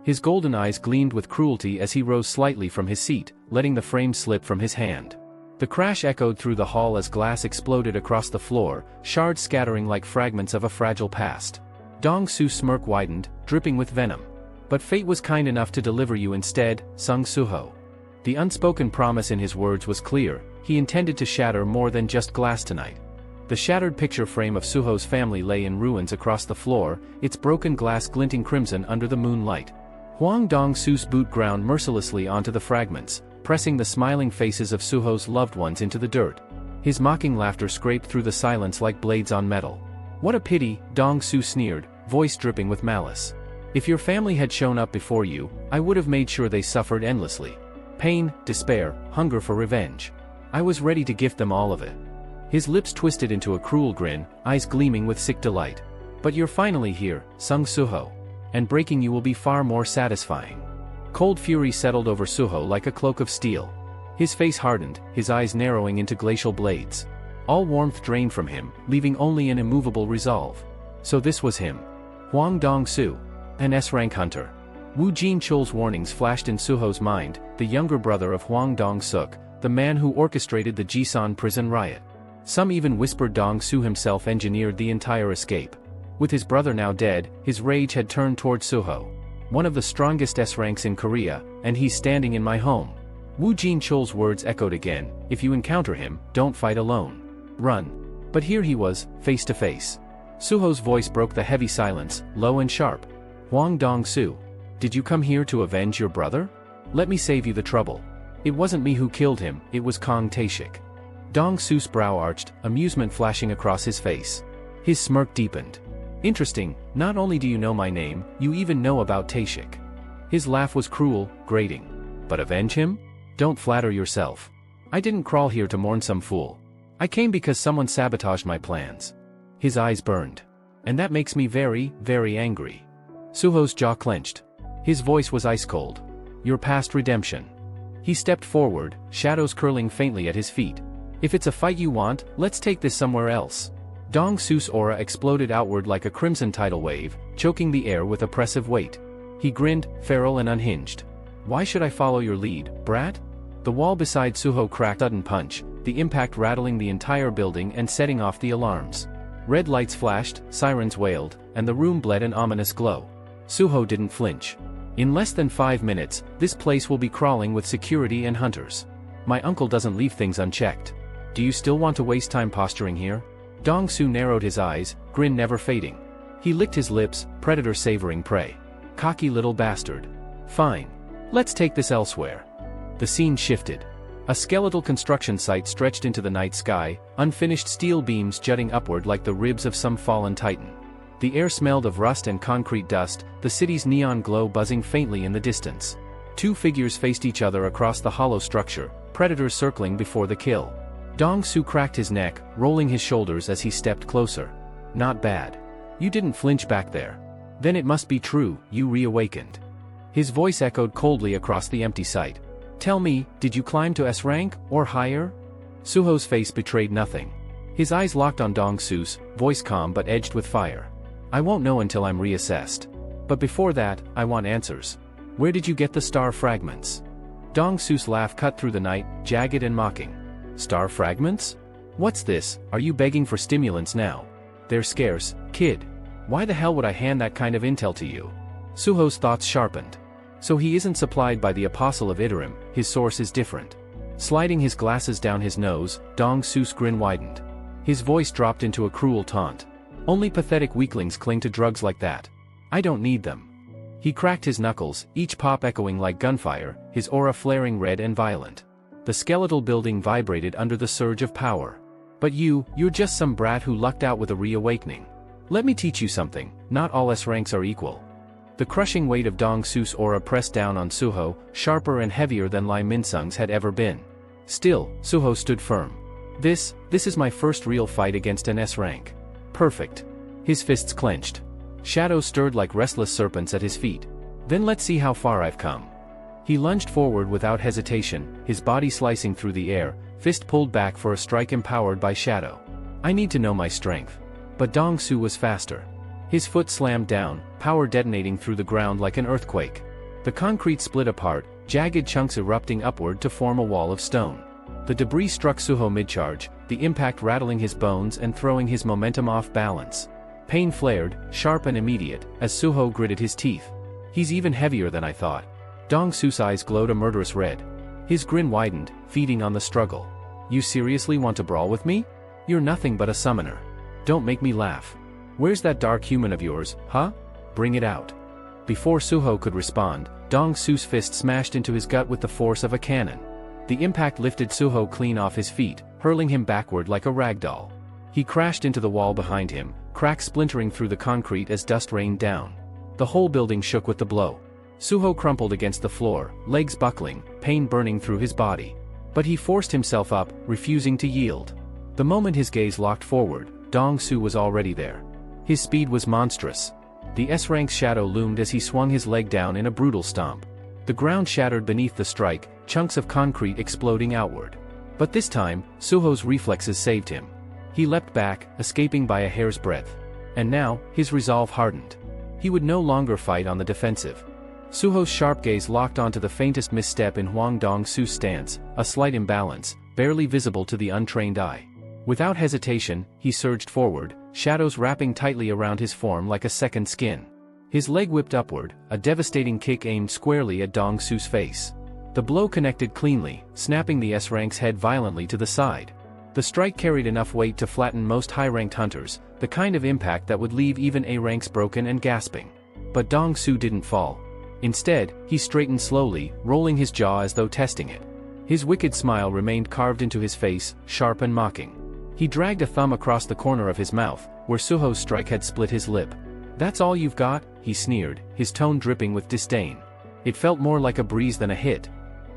Speaker 1: His golden eyes gleamed with cruelty as he rose slightly from his seat, letting the frame slip from his hand. The crash echoed through the hall as glass exploded across the floor, shards scattering like fragments of a fragile past. Dong-su's smirk widened, dripping with venom. "But fate was kind enough to deliver you instead," sung Suho. The unspoken promise in his words was clear: he intended to shatter more than just glass tonight. The shattered picture frame of Suho's family lay in ruins across the floor, its broken glass glinting crimson under the moonlight. Huang Dong-su's boot ground mercilessly onto the fragments, pressing the smiling faces of Suho's loved ones into the dirt. His mocking laughter scraped through the silence like blades on metal. "What a pity," Dong-su sneered, voice dripping with malice. "If your family had shown up before you, I would have made sure they suffered endlessly. Pain, despair, hunger for revenge. I was ready to gift them all of it." His lips twisted into a cruel grin, eyes gleaming with sick delight. "But you're finally here," sung Suho. "And breaking you will be far more satisfying." Cold fury settled over Suho like a cloak of steel. His face hardened, his eyes narrowing into glacial blades. All warmth drained from him, leaving only an immovable resolve. So this was him. Huang Dong-su. An S-rank hunter. Wu Jin-chul's warnings flashed in Suho's mind, the younger brother of Huang Dong-suk, the man who orchestrated the Jisan prison riot. Some even whispered Dong-su himself engineered the entire escape. With his brother now dead, his rage had turned toward Suho. One of the strongest S-ranks in Korea, and he's standing in my home. Wu Jin-chul's words echoed again: "If you encounter him, don't fight alone. Run." But here he was, face to face. Suho's voice broke the heavy silence, low and sharp. "Huang Dong-su. Did you come here to avenge your brother? Let me save you the trouble. It wasn't me who killed him, it was Kang Tae-shik." Dong-su's brow arched, amusement flashing across his face. His smirk deepened. "Interesting, not only do you know my name, you even know about Tae-shik." His laugh was cruel, grating. "But avenge him? Don't flatter yourself. I didn't crawl here to mourn some fool. I came because someone sabotaged my plans." His eyes burned. "And that makes me very, very angry." Suho's jaw clenched. His voice was ice cold. "Your past redemption." He stepped forward, shadows curling faintly at his feet. "If it's a fight you want, let's take this somewhere else." Dong-su's aura exploded outward like a crimson tidal wave, choking the air with oppressive weight. He grinned, feral and unhinged. "Why should I follow your lead, brat?" The wall beside Suho cracked a sudden punch, the impact rattling the entire building and setting off the alarms. Red lights flashed, sirens wailed, and the room bled an ominous glow. Suho didn't flinch. "In less than 5 minutes, this place will be crawling with security and hunters. My uncle doesn't leave things unchecked. Do you still want to waste time posturing here?" Dong-su narrowed his eyes, grin never fading. He licked his lips, predator savoring prey. "Cocky little bastard. Fine. Let's take this elsewhere." The scene shifted. A skeletal construction site stretched into the night sky, unfinished steel beams jutting upward like the ribs of some fallen titan. The air smelled of rust and concrete dust, the city's neon glow buzzing faintly in the distance. Two figures faced each other across the hollow structure, predators circling before the kill. Dong-su cracked his neck, rolling his shoulders as he stepped closer. "Not bad. You didn't flinch back there. Then it must be true, you reawakened." His voice echoed coldly across the empty site. "Tell me, did you climb to S rank, or higher?" Suho's face betrayed nothing. His eyes locked on Dong-su's, voice calm but edged with fire. "I won't know until I'm reassessed. But before that, I want answers. Where did you get the star fragments?" Dong-su's laugh cut through the night, jagged and mocking. "Star fragments? What's this, are you begging for stimulants now? They're scarce, kid. Why the hell would I hand that kind of intel to you?" Suho's thoughts sharpened. So he isn't supplied by the Apostle of Iterim, his source is different. Sliding his glasses down his nose, Dong-su's grin widened. His voice dropped into a cruel taunt. "Only pathetic weaklings cling to drugs like that. I don't need them." He cracked his knuckles, each pop echoing like gunfire, his aura flaring red and violent. The skeletal building vibrated under the surge of power. "But you're just some brat who lucked out with a reawakening. Let me teach you something, not all S ranks are equal." The crushing weight of Dong-su's aura pressed down on Suho, sharper and heavier than Lai Minsung's had ever been. Still, Suho stood firm. This is my first real fight against an S rank. Perfect. His fists clenched. Shadows stirred like restless serpents at his feet. Then let's see how far I've come. He lunged forward without hesitation, his body slicing through the air, fist pulled back for a strike empowered by shadow. I need to know my strength. But Dong Su was faster. His foot slammed down, power detonating through the ground like an earthquake. The concrete split apart, jagged chunks erupting upward to form a wall of stone. The debris struck Suho mid-charge, the impact rattling his bones and throwing his momentum off balance. Pain flared, sharp and immediate, as Suho gritted his teeth. He's even heavier than I thought. Dong Su's eyes glowed a murderous red. His grin widened, feeding on the struggle. You seriously want to brawl with me? You're nothing but a summoner. Don't make me laugh. Where's that dark human of yours, huh? Bring it out. Before Suho could respond, Dong Su's fist smashed into his gut with the force of a cannon. The impact lifted Suho clean off his feet, hurling him backward like a rag doll. He crashed into the wall behind him, cracks splintering through the concrete as dust rained down. The whole building shook with the blow. Suho crumpled against the floor, legs buckling, pain burning through his body. But he forced himself up, refusing to yield. The moment his gaze locked forward, Dong Su was already there. His speed was monstrous. The S-rank's shadow loomed as he swung his leg down in a brutal stomp. The ground shattered beneath the strike, chunks of concrete exploding outward. But this time, Suho's reflexes saved him. He leapt back, escaping by a hair's breadth. And now, his resolve hardened. He would no longer fight on the defensive. Suho's sharp gaze locked onto the faintest misstep in Huang Dong Su's stance, a slight imbalance, barely visible to the untrained eye. Without hesitation, he surged forward, shadows wrapping tightly around his form like a second skin. His leg whipped upward, a devastating kick aimed squarely at Dong Su's face. The blow connected cleanly, snapping the S-rank's head violently to the side. The strike carried enough weight to flatten most high-ranked hunters, the kind of impact that would leave even A-ranks broken and gasping. But Dong Su didn't fall. Instead, he straightened slowly, rolling his jaw as though testing it. His wicked smile remained carved into his face, sharp and mocking. He dragged a thumb across the corner of his mouth, where Suho's strike had split his lip. "That's all you've got?" he sneered, his tone dripping with disdain. It felt more like a breeze than a hit.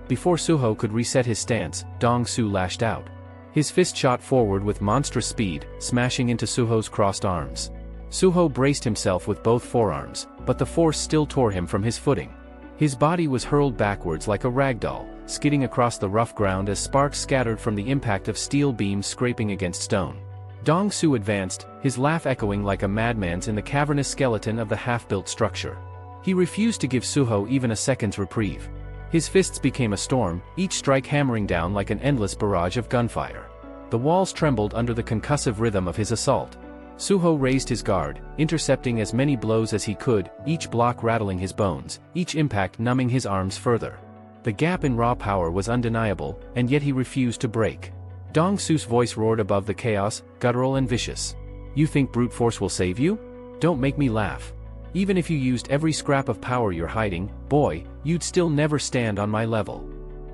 Speaker 1: Before Suho could reset his stance, Dong Su lashed out. His fist shot forward with monstrous speed, smashing into Suho's crossed arms. Suho braced himself with both forearms, but the force still tore him from his footing. His body was hurled backwards like a ragdoll, skidding across the rough ground as sparks scattered from the impact of steel beams scraping against stone. Dong Su advanced, his laugh echoing like a madman's in the cavernous skeleton of the half-built structure. He refused to give Suho even a second's reprieve. His fists became a storm, each strike hammering down like an endless barrage of gunfire. The walls trembled under the concussive rhythm of his assault. Suho raised his guard, intercepting as many blows as he could, each block rattling his bones, each impact numbing his arms further. The gap in raw power was undeniable, and yet he refused to break. Dong Su's voice roared above the chaos, guttural and vicious. "You think brute force will save you? Don't make me laugh. Even if you used every scrap of power you're hiding, boy, you'd still never stand on my level."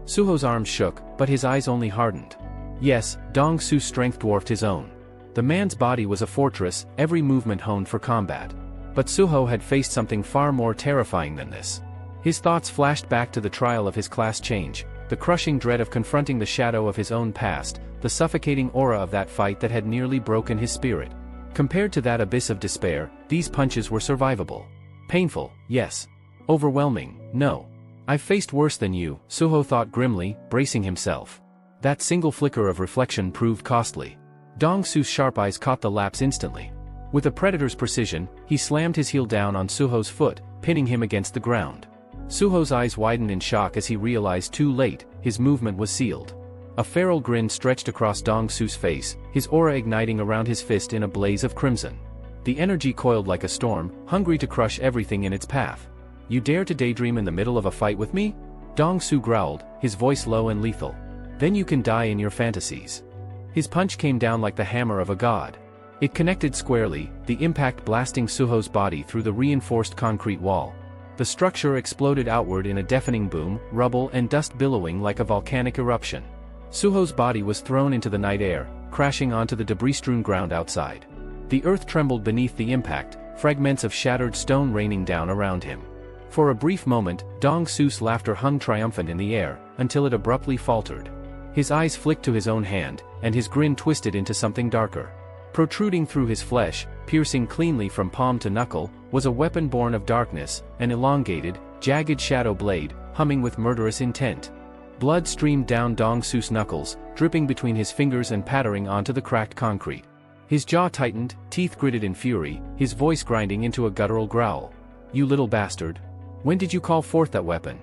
Speaker 1: Suho's arms shook, but his eyes only hardened. Yes, Dong Su's strength dwarfed his own. The man's body was a fortress, every movement honed for combat. But Suho had faced something far more terrifying than this. His thoughts flashed back to the trial of his class change, the crushing dread of confronting the shadow of his own past, the suffocating aura of that fight that had nearly broken his spirit. Compared to that abyss of despair, these punches were survivable. Painful, yes. Overwhelming, no. I've faced worse than you, Suho thought grimly, bracing himself. That single flicker of reflection proved costly. Dong Su's sharp eyes caught the lapse instantly. With a predator's precision, he slammed his heel down on Suho's foot, pinning him against the ground. Suho's eyes widened in shock as he realized too late, his movement was sealed. A feral grin stretched across Dong Su's face, his aura igniting around his fist in a blaze of crimson. The energy coiled like a storm, hungry to crush everything in its path. "You dare to daydream in the middle of a fight with me?" Dong Su growled, his voice low and lethal. "Then you can die in your fantasies." His punch came down like the hammer of a god. It connected squarely, the impact blasting Suho's body through the reinforced concrete wall. The structure exploded outward in a deafening boom, rubble and dust billowing like a volcanic eruption. Suho's body was thrown into the night air, crashing onto the debris-strewn ground outside. The earth trembled beneath the impact, fragments of shattered stone raining down around him. For a brief moment, Dong Su's laughter hung triumphant in the air, until it abruptly faltered. His eyes flicked to his own hand, and his grin twisted into something darker. Protruding through his flesh, piercing cleanly from palm to knuckle, was a weapon born of darkness, an elongated, jagged shadow blade, humming with murderous intent. Blood streamed down Dong Su's knuckles, dripping between his fingers and pattering onto the cracked concrete. His jaw tightened, teeth gritted in fury, his voice grinding into a guttural growl. "You little bastard. When did you call forth that weapon?"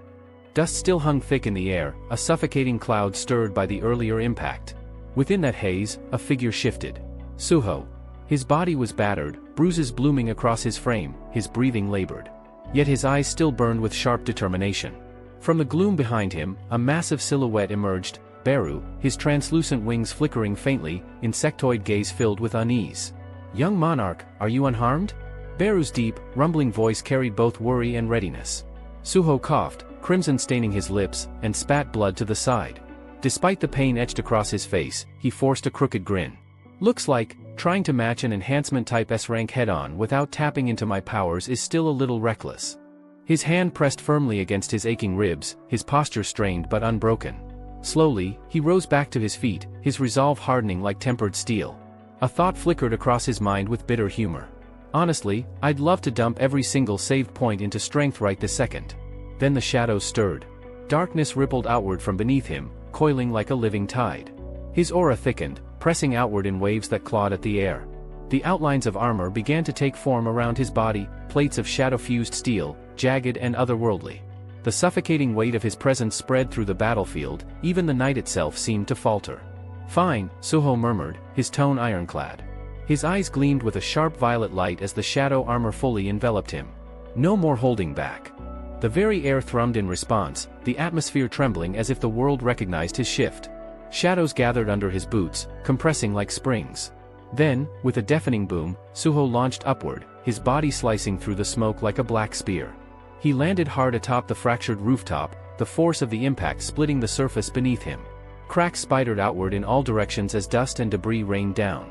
Speaker 1: Dust still hung thick in the air, a suffocating cloud stirred by the earlier impact. Within that haze, a figure shifted. Suho. His body was battered, bruises blooming across his frame, his breathing labored. Yet his eyes still burned with sharp determination. From the gloom behind him, a massive silhouette emerged, Beru, his translucent wings flickering faintly, insectoid gaze filled with unease. "Young monarch, are you unharmed?" Beru's deep, rumbling voice carried both worry and readiness. Suho coughed, crimson staining his lips, and spat blood to the side. Despite the pain etched across his face, he forced a crooked grin. "Looks like, trying to match an enhancement-type S-rank head-on without tapping into my powers is still a little reckless." His hand pressed firmly against his aching ribs, his posture strained but unbroken. Slowly, he rose back to his feet, his resolve hardening like tempered steel. A thought flickered across his mind with bitter humor. "Honestly, I'd love to dump every single saved point into strength right this second." Then the shadows stirred. Darkness rippled outward from beneath him, coiling like a living tide. His aura thickened, pressing outward in waves that clawed at the air. The outlines of armor began to take form around his body, plates of shadow-fused steel, jagged and otherworldly. The suffocating weight of his presence spread through the battlefield, even the night itself seemed to falter. "Fine," Suho murmured, his tone ironclad. His eyes gleamed with a sharp violet light as the shadow armor fully enveloped him. No more holding back. The very air thrummed in response, the atmosphere trembling as if the world recognized his shift. Shadows gathered under his boots, compressing like springs. Then, with a deafening boom, Suho launched upward, his body slicing through the smoke like a black spear. He landed hard atop the fractured rooftop, the force of the impact splitting the surface beneath him. Cracks spidered outward in all directions as dust and debris rained down.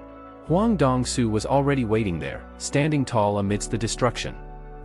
Speaker 1: Huang Dong-su was already waiting there, standing tall amidst the destruction.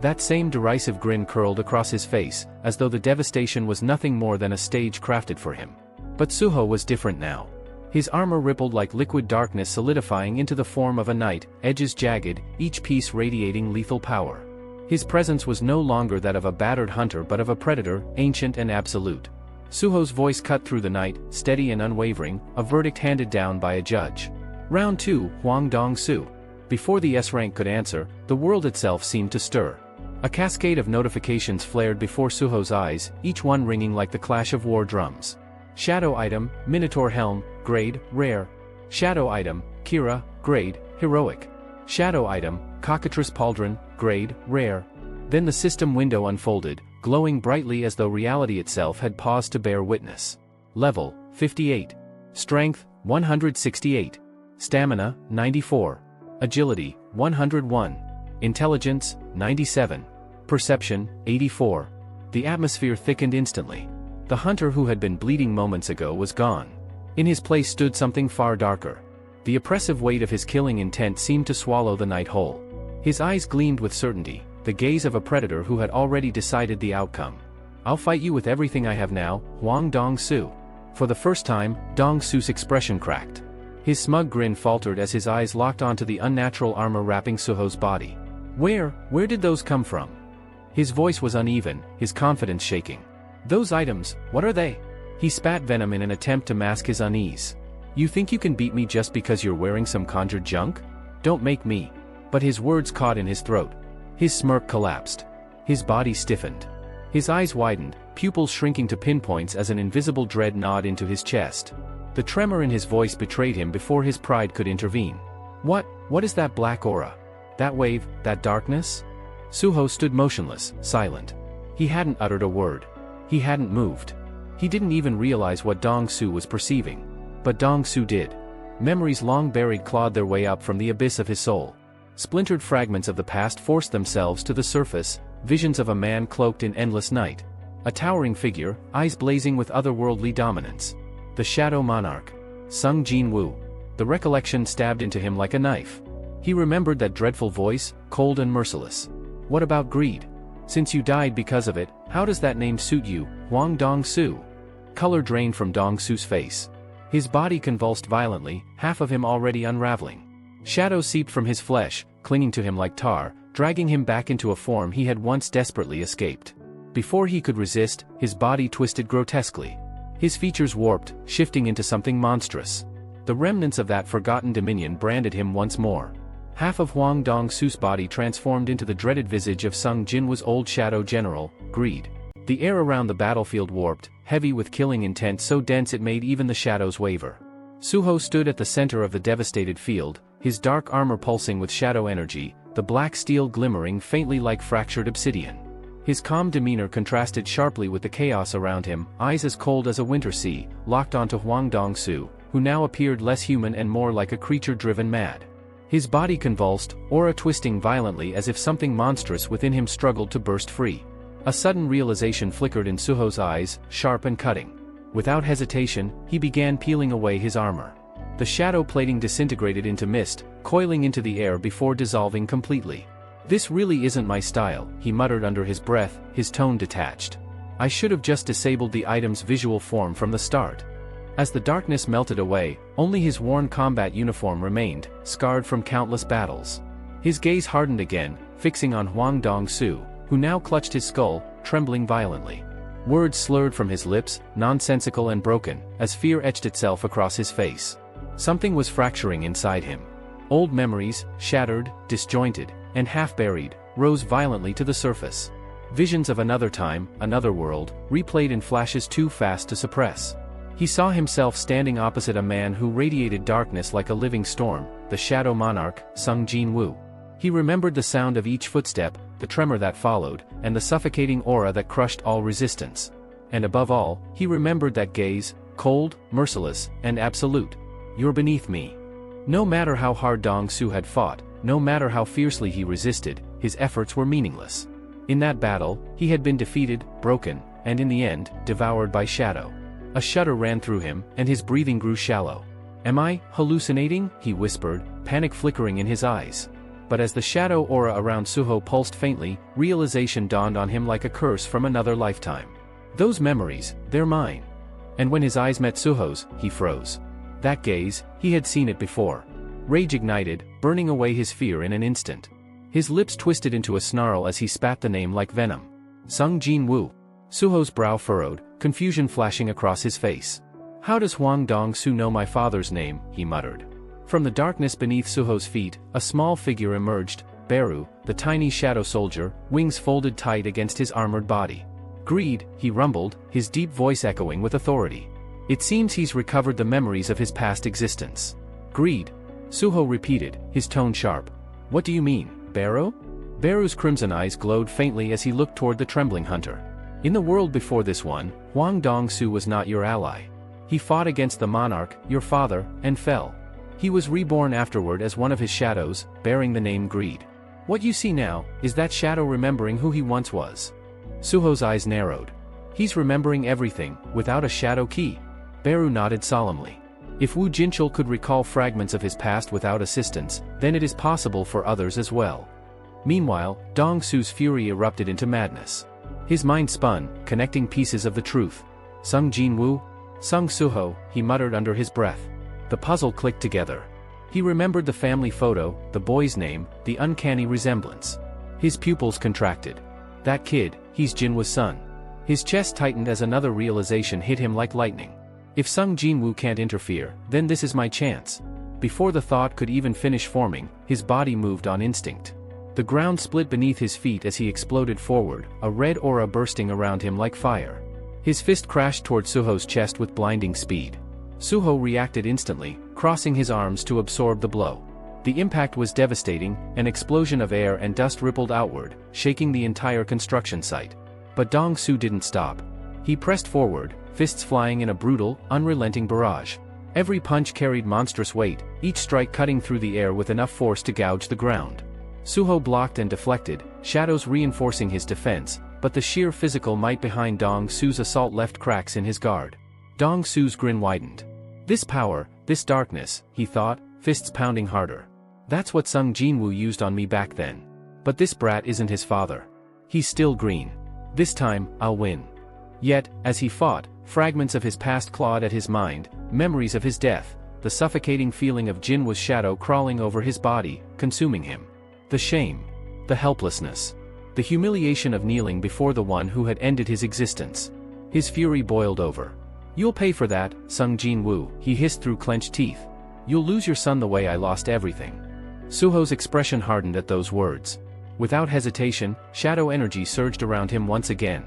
Speaker 1: That same derisive grin curled across his face, as though the devastation was nothing more than a stage crafted for him. But Suho was different now. His armor rippled like liquid darkness solidifying into the form of a knight, edges jagged, each piece radiating lethal power. His presence was no longer that of a battered hunter but of a predator, ancient and absolute. Suho's voice cut through the night, steady and unwavering, a verdict handed down by a judge. Round 2, Huang Dong-su. Before the S-rank could answer, the world itself seemed to stir. A cascade of notifications flared before Suho's eyes, each one ringing like the clash of war drums. Shadow item, Minotaur helm, grade, rare. Shadow item, Kira, grade, heroic. Shadow item, Cockatrice pauldron, grade, rare. Then the system window unfolded, glowing brightly as though reality itself had paused to bear witness. Level, 58. Strength, 168. Stamina, 94. Agility, 101. Intelligence, 97. Perception, 84. The atmosphere thickened instantly. The hunter who had been bleeding moments ago was gone. In his place stood something far darker. The oppressive weight of his killing intent seemed to swallow the night whole. His eyes gleamed with certainty, the gaze of a predator who had already decided the outcome. "I'll fight you with everything I have now, Huang Dong-su." For the first time, Dong-su's expression cracked. His smug grin faltered as his eyes locked onto the unnatural armor wrapping Suho's body. Where did those come from?" His voice was uneven, his confidence shaking. "Those items, what are they?" He spat venom in an attempt to mask his unease. "You think you can beat me just because you're wearing some conjured junk? Don't make me." But his words caught in his throat. His smirk collapsed. His body stiffened. His eyes widened, pupils shrinking to pinpoints as an invisible dread gnawed into his chest. The tremor in his voice betrayed him before his pride could intervene. What is that black aura? That wave, that darkness?" Suho stood motionless, silent. He hadn't uttered a word. He hadn't moved. He didn't even realize what Dong-su was perceiving. But Dong-su did. Memories long buried clawed their way up from the abyss of his soul. Splintered fragments of the past forced themselves to the surface, visions of a man cloaked in endless night. A towering figure, eyes blazing with otherworldly dominance. The Shadow Monarch. Sung Jin-woo. The recollection stabbed into him like a knife. He remembered that dreadful voice, cold and merciless. What about greed? Since you died because of it, how does that name suit you, Huang Dong-su? Color drained from Dong-su's face. His body convulsed violently, half of him already unraveling. Shadow seeped from his flesh, clinging to him like tar, dragging him back into a form he had once desperately escaped. Before he could resist, his body twisted grotesquely. His features warped, shifting into something monstrous. The remnants of that forgotten dominion branded him once more. Half of Huang Dong-su's body transformed into the dreaded visage of Sung Jinwoo's old shadow general, Greed. The air around the battlefield warped, heavy with killing intent so dense it made even the shadows waver. Suho stood at the center of the devastated field, his dark armor pulsing with shadow energy, the black steel glimmering faintly like fractured obsidian. His calm demeanor contrasted sharply with the chaos around him, eyes as cold as a winter sea, locked onto Huang Dong-su, who now appeared less human and more like a creature driven mad. His body convulsed, aura twisting violently as if something monstrous within him struggled to burst free. A sudden realization flickered in Suho's eyes, sharp and cutting. Without hesitation, he began peeling away his armor. The shadow plating disintegrated into mist, coiling into the air before dissolving completely. "This really isn't my style," he muttered under his breath, his tone detached. "I should have just disabled the item's visual form from the start." As the darkness melted away, only his worn combat uniform remained, scarred from countless battles. His gaze hardened again, fixing on Huang Dong-su, who now clutched his skull, trembling violently. Words slurred from his lips, nonsensical and broken, as fear etched itself across his face. Something was fracturing inside him. Old memories, shattered, disjointed, and half-buried, rose violently to the surface. Visions of another time, another world, replayed in flashes too fast to suppress. He saw himself standing opposite a man who radiated darkness like a living storm, the Shadow Monarch, Sung Jinwoo. He remembered the sound of each footstep, the tremor that followed, and the suffocating aura that crushed all resistance. And above all, he remembered that gaze, cold, merciless, and absolute. "You're beneath me." No matter how hard Dong-su had fought, no matter how fiercely he resisted, his efforts were meaningless. In that battle, he had been defeated, broken, and in the end, devoured by shadow. A shudder ran through him, and his breathing grew shallow. "Am I hallucinating?" he whispered, panic flickering in his eyes. But as the shadow aura around Suho pulsed faintly, realization dawned on him like a curse from another lifetime. "Those memories, they're mine." And when his eyes met Suho's, he froze. That gaze, he had seen it before. Rage ignited, burning away his fear in an instant. His lips twisted into a snarl as he spat the name like venom. "Sung Jinwoo." Suho's brow furrowed, confusion flashing across his face. "How does Huang Dong-su know my father's name?" he muttered. From the darkness beneath Suho's feet, a small figure emerged, Beru, the tiny shadow soldier, wings folded tight against his armored body. "Greed," he rumbled, his deep voice echoing with authority. "It seems he's recovered the memories of his past existence." "Greed," Suho repeated, his tone sharp. "What do you mean, Beru?" Beru's crimson eyes glowed faintly as he looked toward the trembling hunter. "In the world before this one, Huang Dong-su was not your ally. He fought against the monarch, your father, and fell. He was reborn afterward as one of his shadows, bearing the name Greed. What you see now, is that shadow remembering who he once was." Suho's eyes narrowed. "He's remembering everything, without a shadow key." Beru nodded solemnly. "If Wu Jinchul could recall fragments of his past without assistance, then it is possible for others as well." Meanwhile, Dong-su's fury erupted into madness. His mind spun, connecting pieces of the truth. "Sung Jinwoo? Sung Suho," he muttered under his breath. The puzzle clicked together. He remembered the family photo, the boy's name, the uncanny resemblance. His pupils contracted. "That kid, he's Jinwoo's son." His chest tightened as another realization hit him like lightning. "If Sung Jinwoo can't interfere, then this is my chance." Before the thought could even finish forming, his body moved on instinct. The ground split beneath his feet as he exploded forward, a red aura bursting around him like fire. His fist crashed toward Suho's chest with blinding speed. Suho reacted instantly, crossing his arms to absorb the blow. The impact was devastating, an explosion of air and dust rippled outward, shaking the entire construction site. But Dong-su didn't stop. He pressed forward, fists flying in a brutal, unrelenting barrage. Every punch carried monstrous weight, each strike cutting through the air with enough force to gouge the ground. Suho blocked and deflected, shadows reinforcing his defense, but the sheer physical might behind Dong-su's assault left cracks in his guard. Dong-su's grin widened. "This power, this darkness," he thought, fists pounding harder. "That's what Sung Jinwoo used on me back then. But this brat isn't his father. He's still green. This time, I'll win." Yet, as he fought, fragments of his past clawed at his mind, memories of his death, the suffocating feeling of Jinwoo's shadow crawling over his body, consuming him. The shame. The helplessness. The humiliation of kneeling before the one who had ended his existence. His fury boiled over. "You'll pay for that, Sung Jinwoo," he hissed through clenched teeth. "You'll lose your son the way I lost everything." Suho's expression hardened at those words. Without hesitation, shadow energy surged around him once again.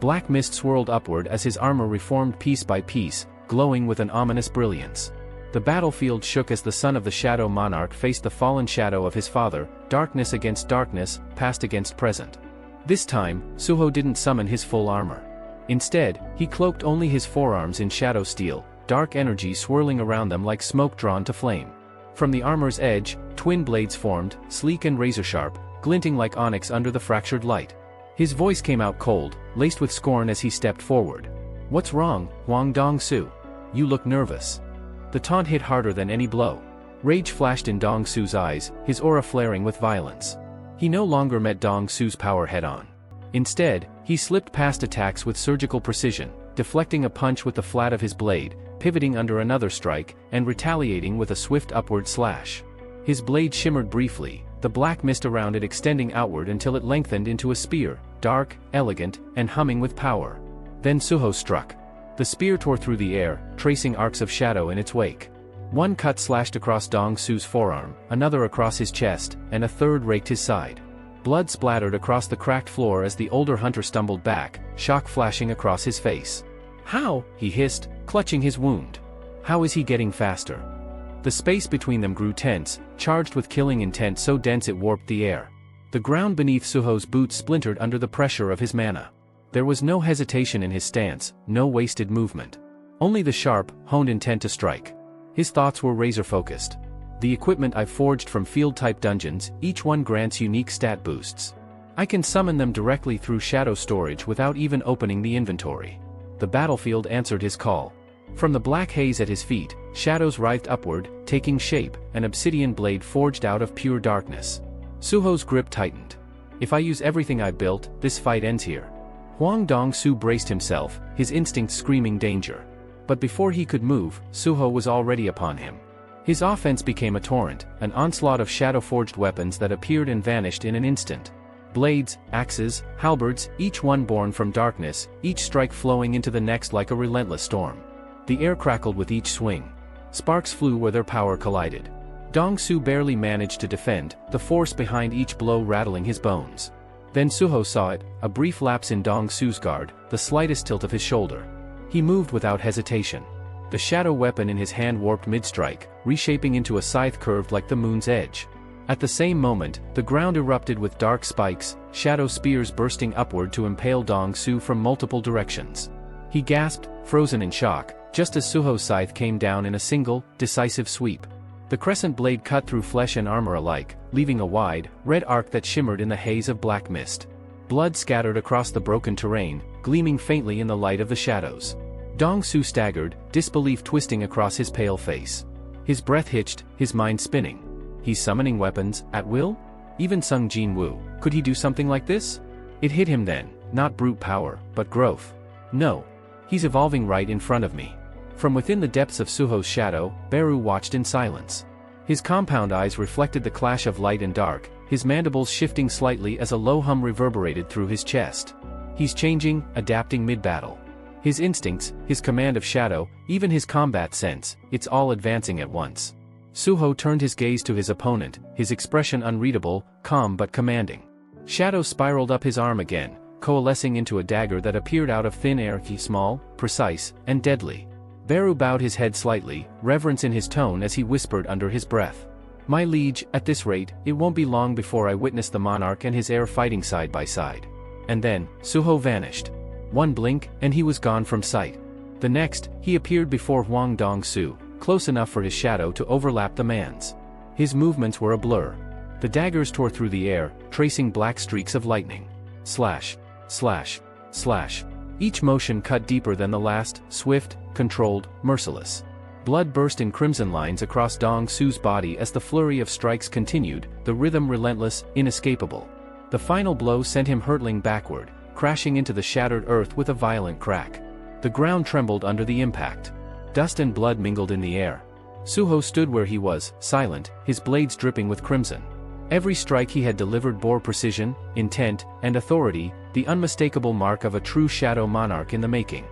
Speaker 1: Black mist swirled upward as his armor reformed piece by piece, glowing with an ominous brilliance. The battlefield shook as the son of the Shadow Monarch faced the fallen shadow of his father, darkness against darkness, past against present. This time, Suho didn't summon his full armor. Instead, he cloaked only his forearms in shadow steel, dark energy swirling around them like smoke drawn to flame. From the armor's edge, twin blades formed, sleek and razor-sharp, glinting like onyx under the fractured light. His voice came out cold, laced with scorn as he stepped forward. "What's wrong, Huang Dong-su? You look nervous." The taunt hit harder than any blow. Rage flashed in Dong-su's eyes, his aura flaring with violence. He no longer met Dong-su's power head-on. Instead, he slipped past attacks with surgical precision, deflecting a punch with the flat of his blade, pivoting under another strike, and retaliating with a swift upward slash. His blade shimmered briefly, the black mist around it extending outward until it lengthened into a spear, dark, elegant, and humming with power. Then Suho struck. The spear tore through the air, tracing arcs of shadow in its wake. One cut slashed across Dong-su's forearm, another across his chest, and a third raked his side. Blood splattered across the cracked floor as the older hunter stumbled back, shock flashing across his face. "How?" he hissed, clutching his wound. "How is he getting faster?" The space between them grew tense, charged with killing intent so dense it warped the air. The ground beneath Suho's boots splintered under the pressure of his mana. There was no hesitation in his stance, no wasted movement. Only the sharp, honed intent to strike. His thoughts were razor-focused. "The equipment I've forged from field-type dungeons, each one grants unique stat boosts. I can summon them directly through shadow storage without even opening the inventory." The battlefield answered his call. From the black haze at his feet, shadows writhed upward, taking shape, an obsidian blade forged out of pure darkness. Suho's grip tightened. "If I use everything I built, this fight ends here." Huang Dong-su braced himself, his instincts screaming danger. But before he could move, Suho was already upon him. His offense became a torrent, an onslaught of shadow-forged weapons that appeared and vanished in an instant. Blades, axes, halberds, each one born from darkness, each strike flowing into the next like a relentless storm. The air crackled with each swing. Sparks flew where their power collided. Dong-su barely managed to defend, the force behind each blow rattling his bones. Then Suho saw it, a brief lapse in Dong-su's guard, the slightest tilt of his shoulder. He moved without hesitation. The shadow weapon in his hand warped mid-strike, reshaping into a scythe curved like the moon's edge. At the same moment, the ground erupted with dark spikes, shadow spears bursting upward to impale Dong-su from multiple directions. He gasped, frozen in shock, just as Suho's scythe came down in a single, decisive sweep. The crescent blade cut through flesh and armor alike, leaving a wide, red arc that shimmered in the haze of black mist. Blood scattered across the broken terrain, gleaming faintly in the light of the shadows. Dong-su staggered, disbelief twisting across his pale face. His breath hitched, his mind spinning. He's summoning weapons, at will? Even Sung Jinwoo, could he do something like this? It hit him then, not brute power, but growth. No. He's evolving right in front of me. From within the depths of Suho's shadow, Beru watched in silence. His compound eyes reflected the clash of light and dark, his mandibles shifting slightly as a low hum reverberated through his chest. He's changing, adapting mid-battle. His instincts, his command of shadow, even his combat sense, it's all advancing at once. Suho turned his gaze to his opponent, his expression unreadable, calm but commanding. Shadow spiraled up his arm again, coalescing into a dagger that appeared out of thin air, small, precise, and deadly. Beru bowed his head slightly, reverence in his tone as he whispered under his breath. "My liege, at this rate, it won't be long before I witness the monarch and his heir fighting side by side." And then, Suho vanished. One blink, and he was gone from sight. The next, he appeared before Huang Dong-su, close enough for his shadow to overlap the man's. His movements were a blur. The daggers tore through the air, tracing black streaks of lightning. Slash, slash, slash. Each motion cut deeper than the last, swift, controlled, merciless. Blood burst in crimson lines across Dong-su's body as the flurry of strikes continued, the rhythm relentless, inescapable. The final blow sent him hurtling backward, crashing into the shattered earth with a violent crack. The ground trembled under the impact. Dust and blood mingled in the air. Suho stood where he was, silent, his blades dripping with crimson. Every strike he had delivered bore precision, intent, and authority, the unmistakable mark of a true shadow monarch in the making.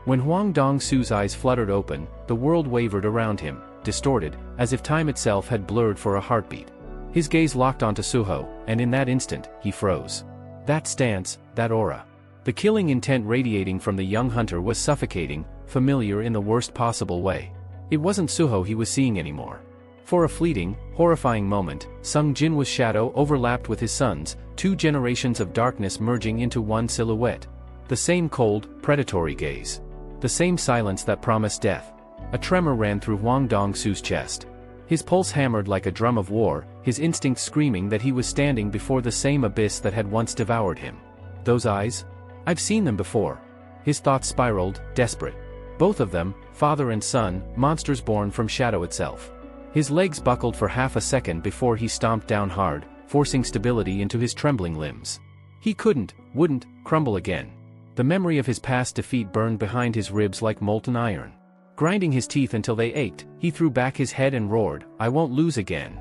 Speaker 1: When Huang Dong-su's eyes fluttered open, the world wavered around him, distorted, as if time itself had blurred for a heartbeat. His gaze locked onto Suho, and in that instant, he froze. That stance, that aura. The killing intent radiating from the young hunter was suffocating, familiar in the worst possible way. It wasn't Suho he was seeing anymore. For a fleeting, horrifying moment, Sung Jinhwa's shadow overlapped with his son's, 2 generations of darkness merging into one silhouette. The same cold, predatory gaze. The same silence that promised death. A tremor ran through Huang Dong-su's chest. His pulse hammered like a drum of war, his instinct screaming that he was standing before the same abyss that had once devoured him. Those eyes? I've seen them before. His thoughts spiraled, desperate. Both of them, father and son, monsters born from shadow itself. His legs buckled for half a second before he stomped down hard, forcing stability into his trembling limbs. He wouldn't, crumble again. The memory of his past defeat burned behind his ribs like molten iron. Grinding his teeth until they ached, he threw back his head and roared, "I won't lose again."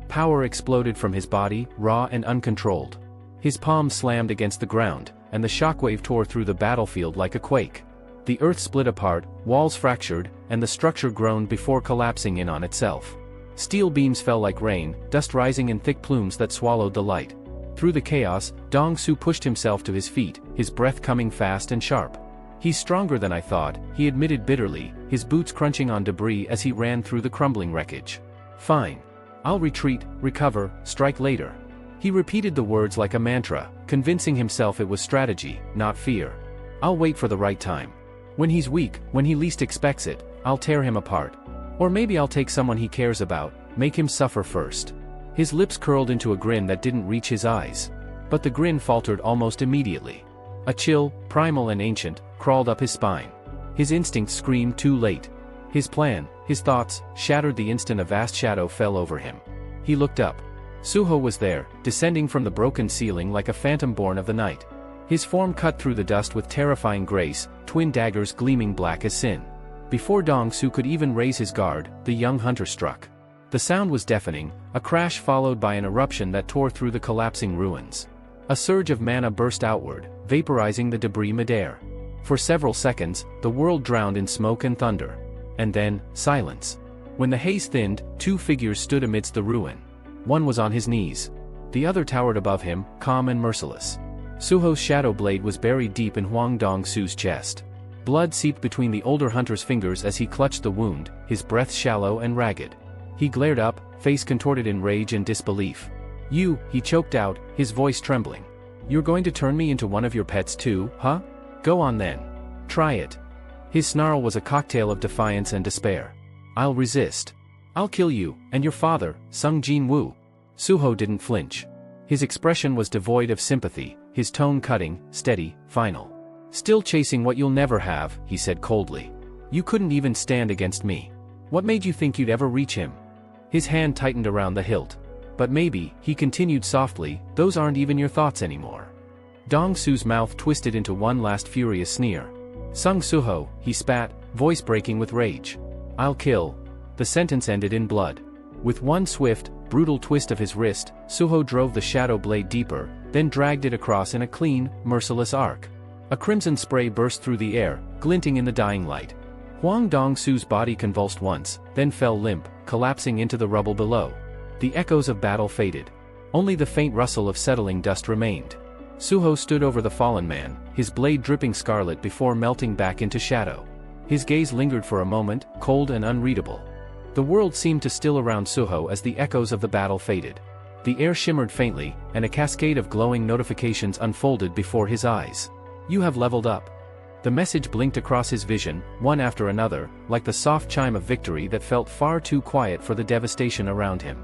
Speaker 1: Power exploded from his body, raw and uncontrolled. His palms slammed against the ground, and the shockwave tore through the battlefield like a quake. The earth split apart, walls fractured, and the structure groaned before collapsing in on itself. Steel beams fell like rain, dust rising in thick plumes that swallowed the light. Through the chaos, Dong-su pushed himself to his feet, his breath coming fast and sharp. "He's stronger than I thought," he admitted bitterly, his boots crunching on debris as he ran through the crumbling wreckage. "Fine. I'll retreat, recover, strike later." He repeated the words like a mantra, convincing himself it was strategy, not fear. "I'll wait for the right time. When he's weak, when he least expects it, I'll tear him apart. Or maybe I'll take someone he cares about, make him suffer first." His lips curled into a grin that didn't reach his eyes. But the grin faltered almost immediately. A chill, primal and ancient, crawled up his spine. His instincts screamed too late. His plan, his thoughts, shattered the instant a vast shadow fell over him. He looked up. Suho was there, descending from the broken ceiling like a phantom born of the night. His form cut through the dust with terrifying grace, twin daggers gleaming black as sin. Before Dong-su could even raise his guard, the young hunter struck. The sound was deafening, a crash followed by an eruption that tore through the collapsing ruins. A surge of mana burst outward, vaporizing the debris midair. For several seconds, the world drowned in smoke and thunder. And then, silence. When the haze thinned, 2 figures stood amidst the ruin. One was on his knees. The other towered above him, calm and merciless. Suho's shadow blade was buried deep in Huang Dong-su's chest. Blood seeped between the older hunter's fingers as he clutched the wound, his breath shallow and ragged. He glared up, face contorted in rage and disbelief. "You," he choked out, his voice trembling. "You're going to turn me into one of your pets too, huh? Go on then. Try it." His snarl was a cocktail of defiance and despair. "I'll resist. I'll kill you, and your father, Sung Jinwoo." Suho didn't flinch. His expression was devoid of sympathy, his tone cutting, steady, final. "Still chasing what you'll never have," he said coldly. "You couldn't even stand against me. What made you think you'd ever reach him?" His hand tightened around the hilt. "But maybe," he continued softly, "those aren't even your thoughts anymore." Dong-su's mouth twisted into one last furious sneer. "Sung Suho," he spat, voice breaking with rage. "I'll kill." The sentence ended in blood. With one swift, brutal twist of his wrist, Suho drove the shadow blade deeper, then dragged it across in a clean, merciless arc. A crimson spray burst through the air, glinting in the dying light. Huang Dong-su's body convulsed once, then fell limp, collapsing into the rubble below. The echoes of battle faded. Only the faint rustle of settling dust remained. Suho stood over the fallen man, his blade dripping scarlet before melting back into shadow. His gaze lingered for a moment, cold and unreadable. The world seemed to still around Suho as the echoes of the battle faded. The air shimmered faintly, and a cascade of glowing notifications unfolded before his eyes. "You have leveled up." The message blinked across his vision, one after another, like the soft chime of victory that felt far too quiet for the devastation around him.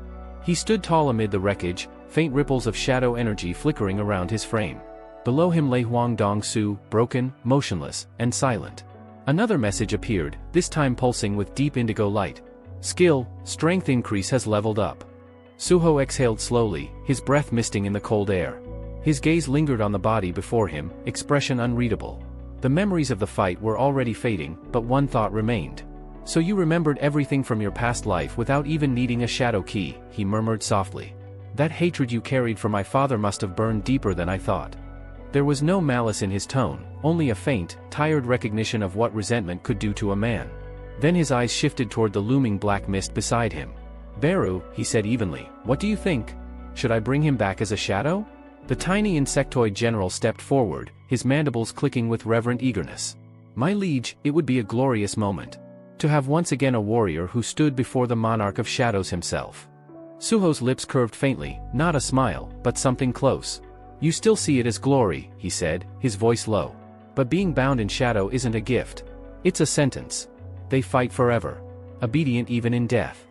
Speaker 1: He stood tall amid the wreckage, faint ripples of shadow energy flickering around his frame. Below him lay Huang Dong-su, broken, motionless, and silent. Another message appeared, this time pulsing with deep indigo light. "Skill, strength increase has leveled up." Suho exhaled slowly, his breath misting in the cold air. His gaze lingered on the body before him, expression unreadable. The memories of the fight were already fading, but one thought remained. So you remembered everything from your past life without even needing a shadow key, he murmured softly. That hatred you carried for my father must have burned deeper than I thought. There was no malice in his tone, only a faint, tired recognition of what resentment could do to a man. Then his eyes shifted toward the looming black mist beside him. Beru, he said evenly, what do you think? Should I bring him back as a shadow? The tiny insectoid general stepped forward, his mandibles clicking with reverent eagerness. My liege, it would be a glorious moment. To have once again a warrior who stood before the monarch of shadows himself. Suho's lips curved faintly, not a smile, but something close. You still see it as glory, he said, his voice low. But being bound in shadow isn't a gift. It's a sentence. They fight forever. Obedient even in death.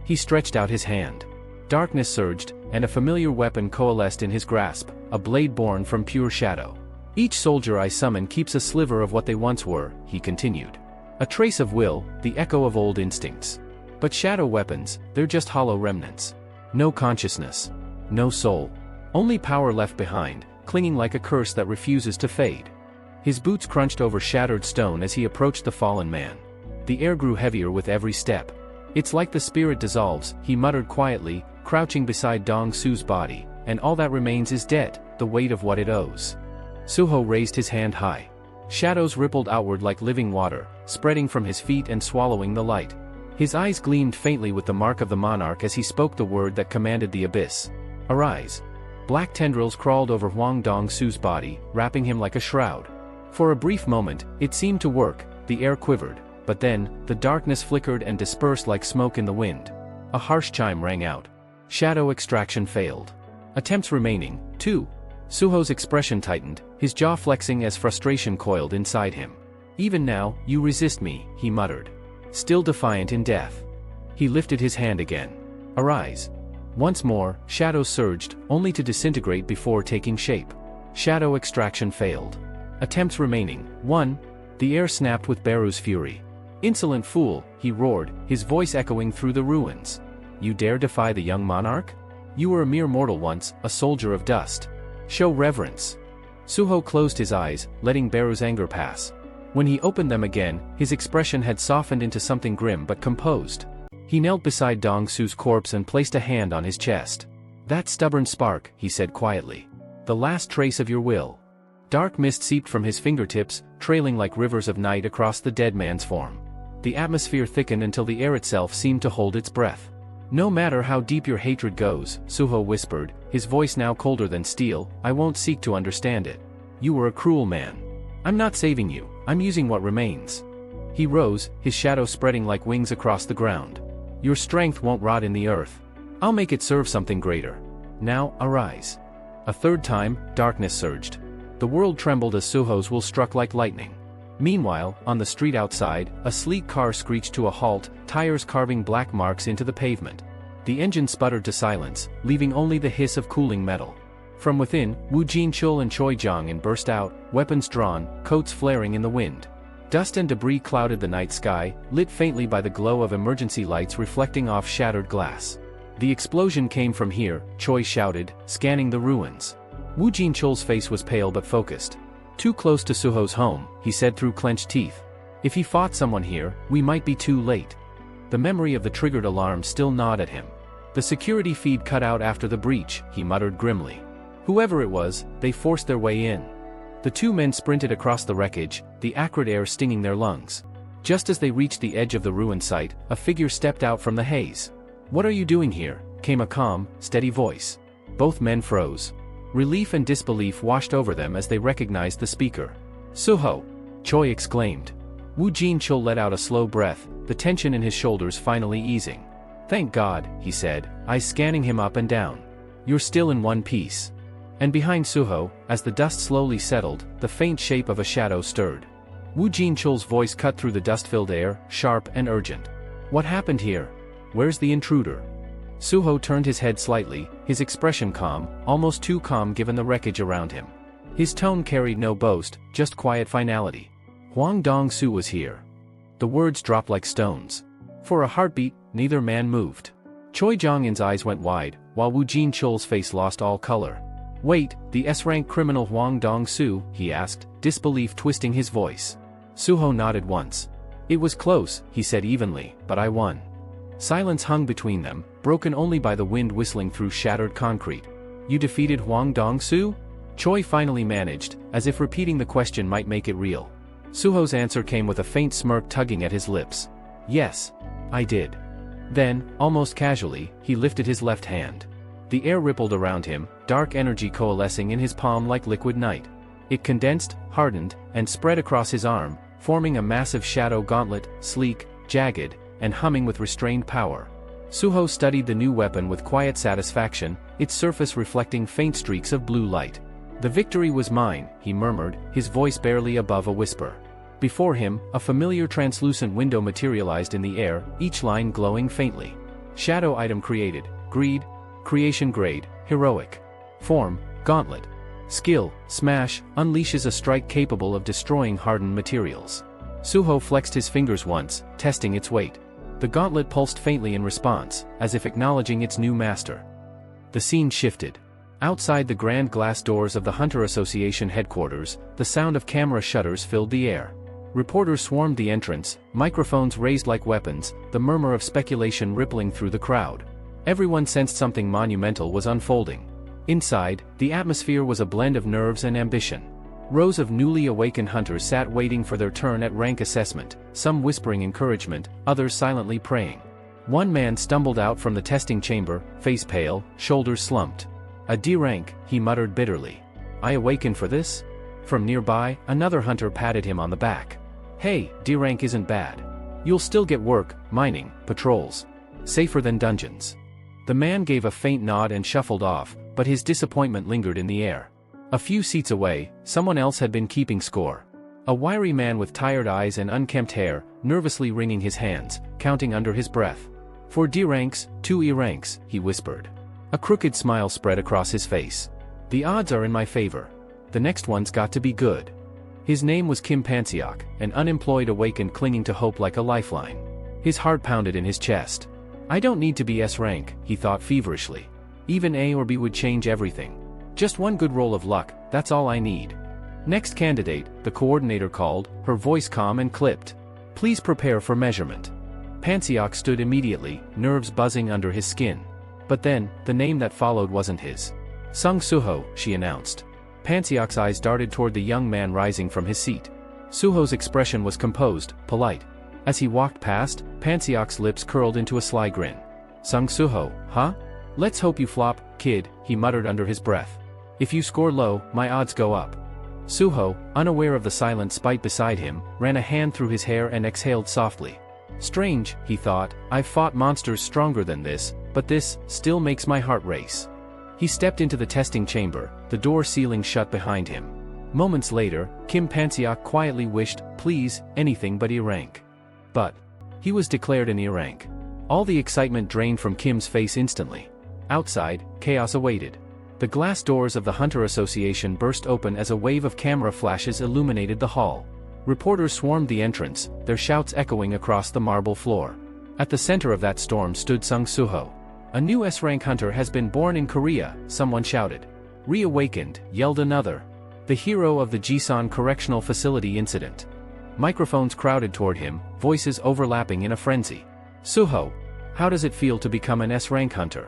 Speaker 1: He stretched out his hand. Darkness surged, and a familiar weapon coalesced in his grasp, a blade born from pure shadow. Each soldier I summon keeps a sliver of what they once were, he continued. A trace of will, the echo of old instincts. But shadow weapons, they're just hollow remnants. No consciousness. No soul. Only power left behind, clinging like a curse that refuses to fade. His boots crunched over shattered stone as he approached the fallen man. The air grew heavier with every step. It's like the spirit dissolves, he muttered quietly, crouching beside Dong Su's body, and all that remains is debt, the weight of what it owes. Suho raised his hand high. Shadows rippled outward like living water, spreading from his feet and swallowing the light. His eyes gleamed faintly with the mark of the monarch as he spoke the word that commanded the abyss. Arise. Black tendrils crawled over Huang Dong Su's body, wrapping him like a shroud. For a brief moment, it seemed to work, the air quivered, but then, the darkness flickered and dispersed like smoke in the wind. A harsh chime rang out. Shadow extraction failed. Attempts remaining, too. Suho's expression tightened, his jaw flexing as frustration coiled inside him. Even now, you resist me, he muttered. Still defiant in death. He lifted his hand again. Arise. Once more, shadows surged, only to disintegrate before taking shape. Shadow extraction failed. Attempts remaining, 1. The air snapped with Beru's fury. Insolent fool, he roared, his voice echoing through the ruins. You dare defy the young monarch? You were a mere mortal once, a soldier of dust. Show reverence. Suho closed his eyes, letting Beru's anger pass. When he opened them again, his expression had softened into something grim but composed. He knelt beside Dong Su's corpse and placed a hand on his chest. That stubborn spark, he said quietly. The last trace of your will. Dark mist seeped from his fingertips, trailing like rivers of night across the dead man's form. The atmosphere thickened until the air itself seemed to hold its breath. No matter how deep your hatred goes, Suho whispered, his voice now colder than steel, I won't seek to understand it. You were a cruel man. I'm not saving you, I'm using what remains. He rose, his shadow spreading like wings across the ground. Your strength won't rot in the earth. I'll make it serve something greater. Now, arise. A third time, darkness surged. The world trembled as Suho's will struck like lightning. Meanwhile, on the street outside, a sleek car screeched to a halt, tires carving black marks into the pavement. The engine sputtered to silence, leaving only the hiss of cooling metal. From within, Wu Jinchul and Choi Jongin burst out, weapons drawn, coats flaring in the wind. Dust and debris clouded the night sky, lit faintly by the glow of emergency lights reflecting off shattered glass. The explosion came from here, Choi shouted, scanning the ruins. Wu Jinchul's face was pale but focused. Too close to Suho's home, he said through clenched teeth. If he fought someone here, we might be too late. The memory of the triggered alarm still gnawed at him. The security feed cut out after the breach, he muttered grimly. Whoever it was, they forced their way in. The two men sprinted across the wreckage, the acrid air stinging their lungs. Just as they reached the edge of the ruined site, a figure stepped out from the haze. What are you doing here? Came a calm, steady voice. Both men froze. Relief and disbelief washed over them as they recognized the speaker. Suho! Choi exclaimed. Wu Jinchul let out a slow breath, the tension in his shoulders finally easing. Thank God, he said, eyes scanning him up and down. You're still in one piece. And behind Suho, as the dust slowly settled, the faint shape of a shadow stirred. Wu Jinchul's voice cut through the dust-filled air, sharp and urgent. What happened here? Where's the intruder? Suho turned his head slightly, his expression calm, almost too calm given the wreckage around him. His tone carried no boast, just quiet finality. Huang Dong Su was here. The words dropped like stones. For a heartbeat, neither man moved. Choi Jong-in's eyes went wide, while Wu Jinchul's face lost all color. Wait, the S-rank criminal Huang Dong Su, he asked, disbelief twisting his voice. Suho nodded once. It was close, he said evenly, but I won. Silence hung between them, broken only by the wind whistling through shattered concrete. You defeated Huang Dong-su? Choi finally managed, as if repeating the question might make it real. Suho's answer came with a faint smirk tugging at his lips. Yes. I did. Then, almost casually, he lifted his left hand. The air rippled around him, dark energy coalescing in his palm like liquid night. It condensed, hardened, and spread across his arm, forming a massive shadow gauntlet, sleek, jagged, and humming with restrained power. Suho studied the new weapon with quiet satisfaction, its surface reflecting faint streaks of blue light. The victory was mine, he murmured, his voice barely above a whisper. Before him, a familiar translucent window materialized in the air, each line glowing faintly. Shadow item created, greed, creation grade, heroic. Form, gauntlet. Skill, smash, unleashes a strike capable of destroying hardened materials. Suho flexed his fingers once, testing its weight. The gauntlet pulsed faintly in response, as if acknowledging its new master. The scene shifted. Outside the grand glass doors of the Hunter Association headquarters, the sound of camera shutters filled the air. Reporters swarmed the entrance, microphones raised like weapons, the murmur of speculation rippling through the crowd. Everyone sensed something monumental was unfolding. Inside, the atmosphere was a blend of nerves and ambition. Rows of newly awakened hunters sat waiting for their turn at rank assessment, some whispering encouragement, others silently praying. One man stumbled out from the testing chamber, face pale, shoulders slumped. A D rank, he muttered bitterly. I awakened for this? From nearby, another hunter patted him on the back. Hey, D rank isn't bad. You'll still get work, mining, patrols. Safer than dungeons. The man gave a faint nod and shuffled off, but his disappointment lingered in the air. A few seats away, someone else had been keeping score. A wiry man with tired eyes and unkempt hair, nervously wringing his hands, counting under his breath. 4 D ranks, 2 E ranks, he whispered. A crooked smile spread across his face. The odds are in my favor. The next one's got to be good. His name was Kim Panseok, an unemployed awakened clinging to hope like a lifeline. His heart pounded in his chest. I don't need to be S rank, he thought feverishly. Even A or B would change everything. Just one good roll of luck, that's all I need. Next candidate, the coordinator called, her voice calm and clipped. Please prepare for measurement. Panseok stood immediately, nerves buzzing under his skin. But then, the name that followed wasn't his. Sung Suho, she announced. Panseok's eyes darted toward the young man rising from his seat. Suho's expression was composed, polite. As he walked past, Panseok's lips curled into a sly grin. Sung Suho, huh? Let's hope you flop, kid, he muttered under his breath. If you score low, my odds go up. Suho, unaware of the silent spite beside him, ran a hand through his hair and exhaled softly. Strange, he thought, I've fought monsters stronger than this, but this still makes my heart race. He stepped into the testing chamber, the door sealing shut behind him. Moments later, Kim Panseok quietly wished, please, anything but E rank. But he was declared an E rank. All the excitement drained from Kim's face instantly. Outside, chaos awaited. The glass doors of the Hunter Association burst open as a wave of camera flashes illuminated the hall. Reporters swarmed the entrance, their shouts echoing across the marble floor. At the center of that storm stood Sung Suho. A new S-rank hunter has been born in Korea, someone shouted. Reawakened, yelled another. The hero of the Jisan Correctional Facility incident. Microphones crowded toward him, voices overlapping in a frenzy. Suho, how does it feel to become an S-rank hunter?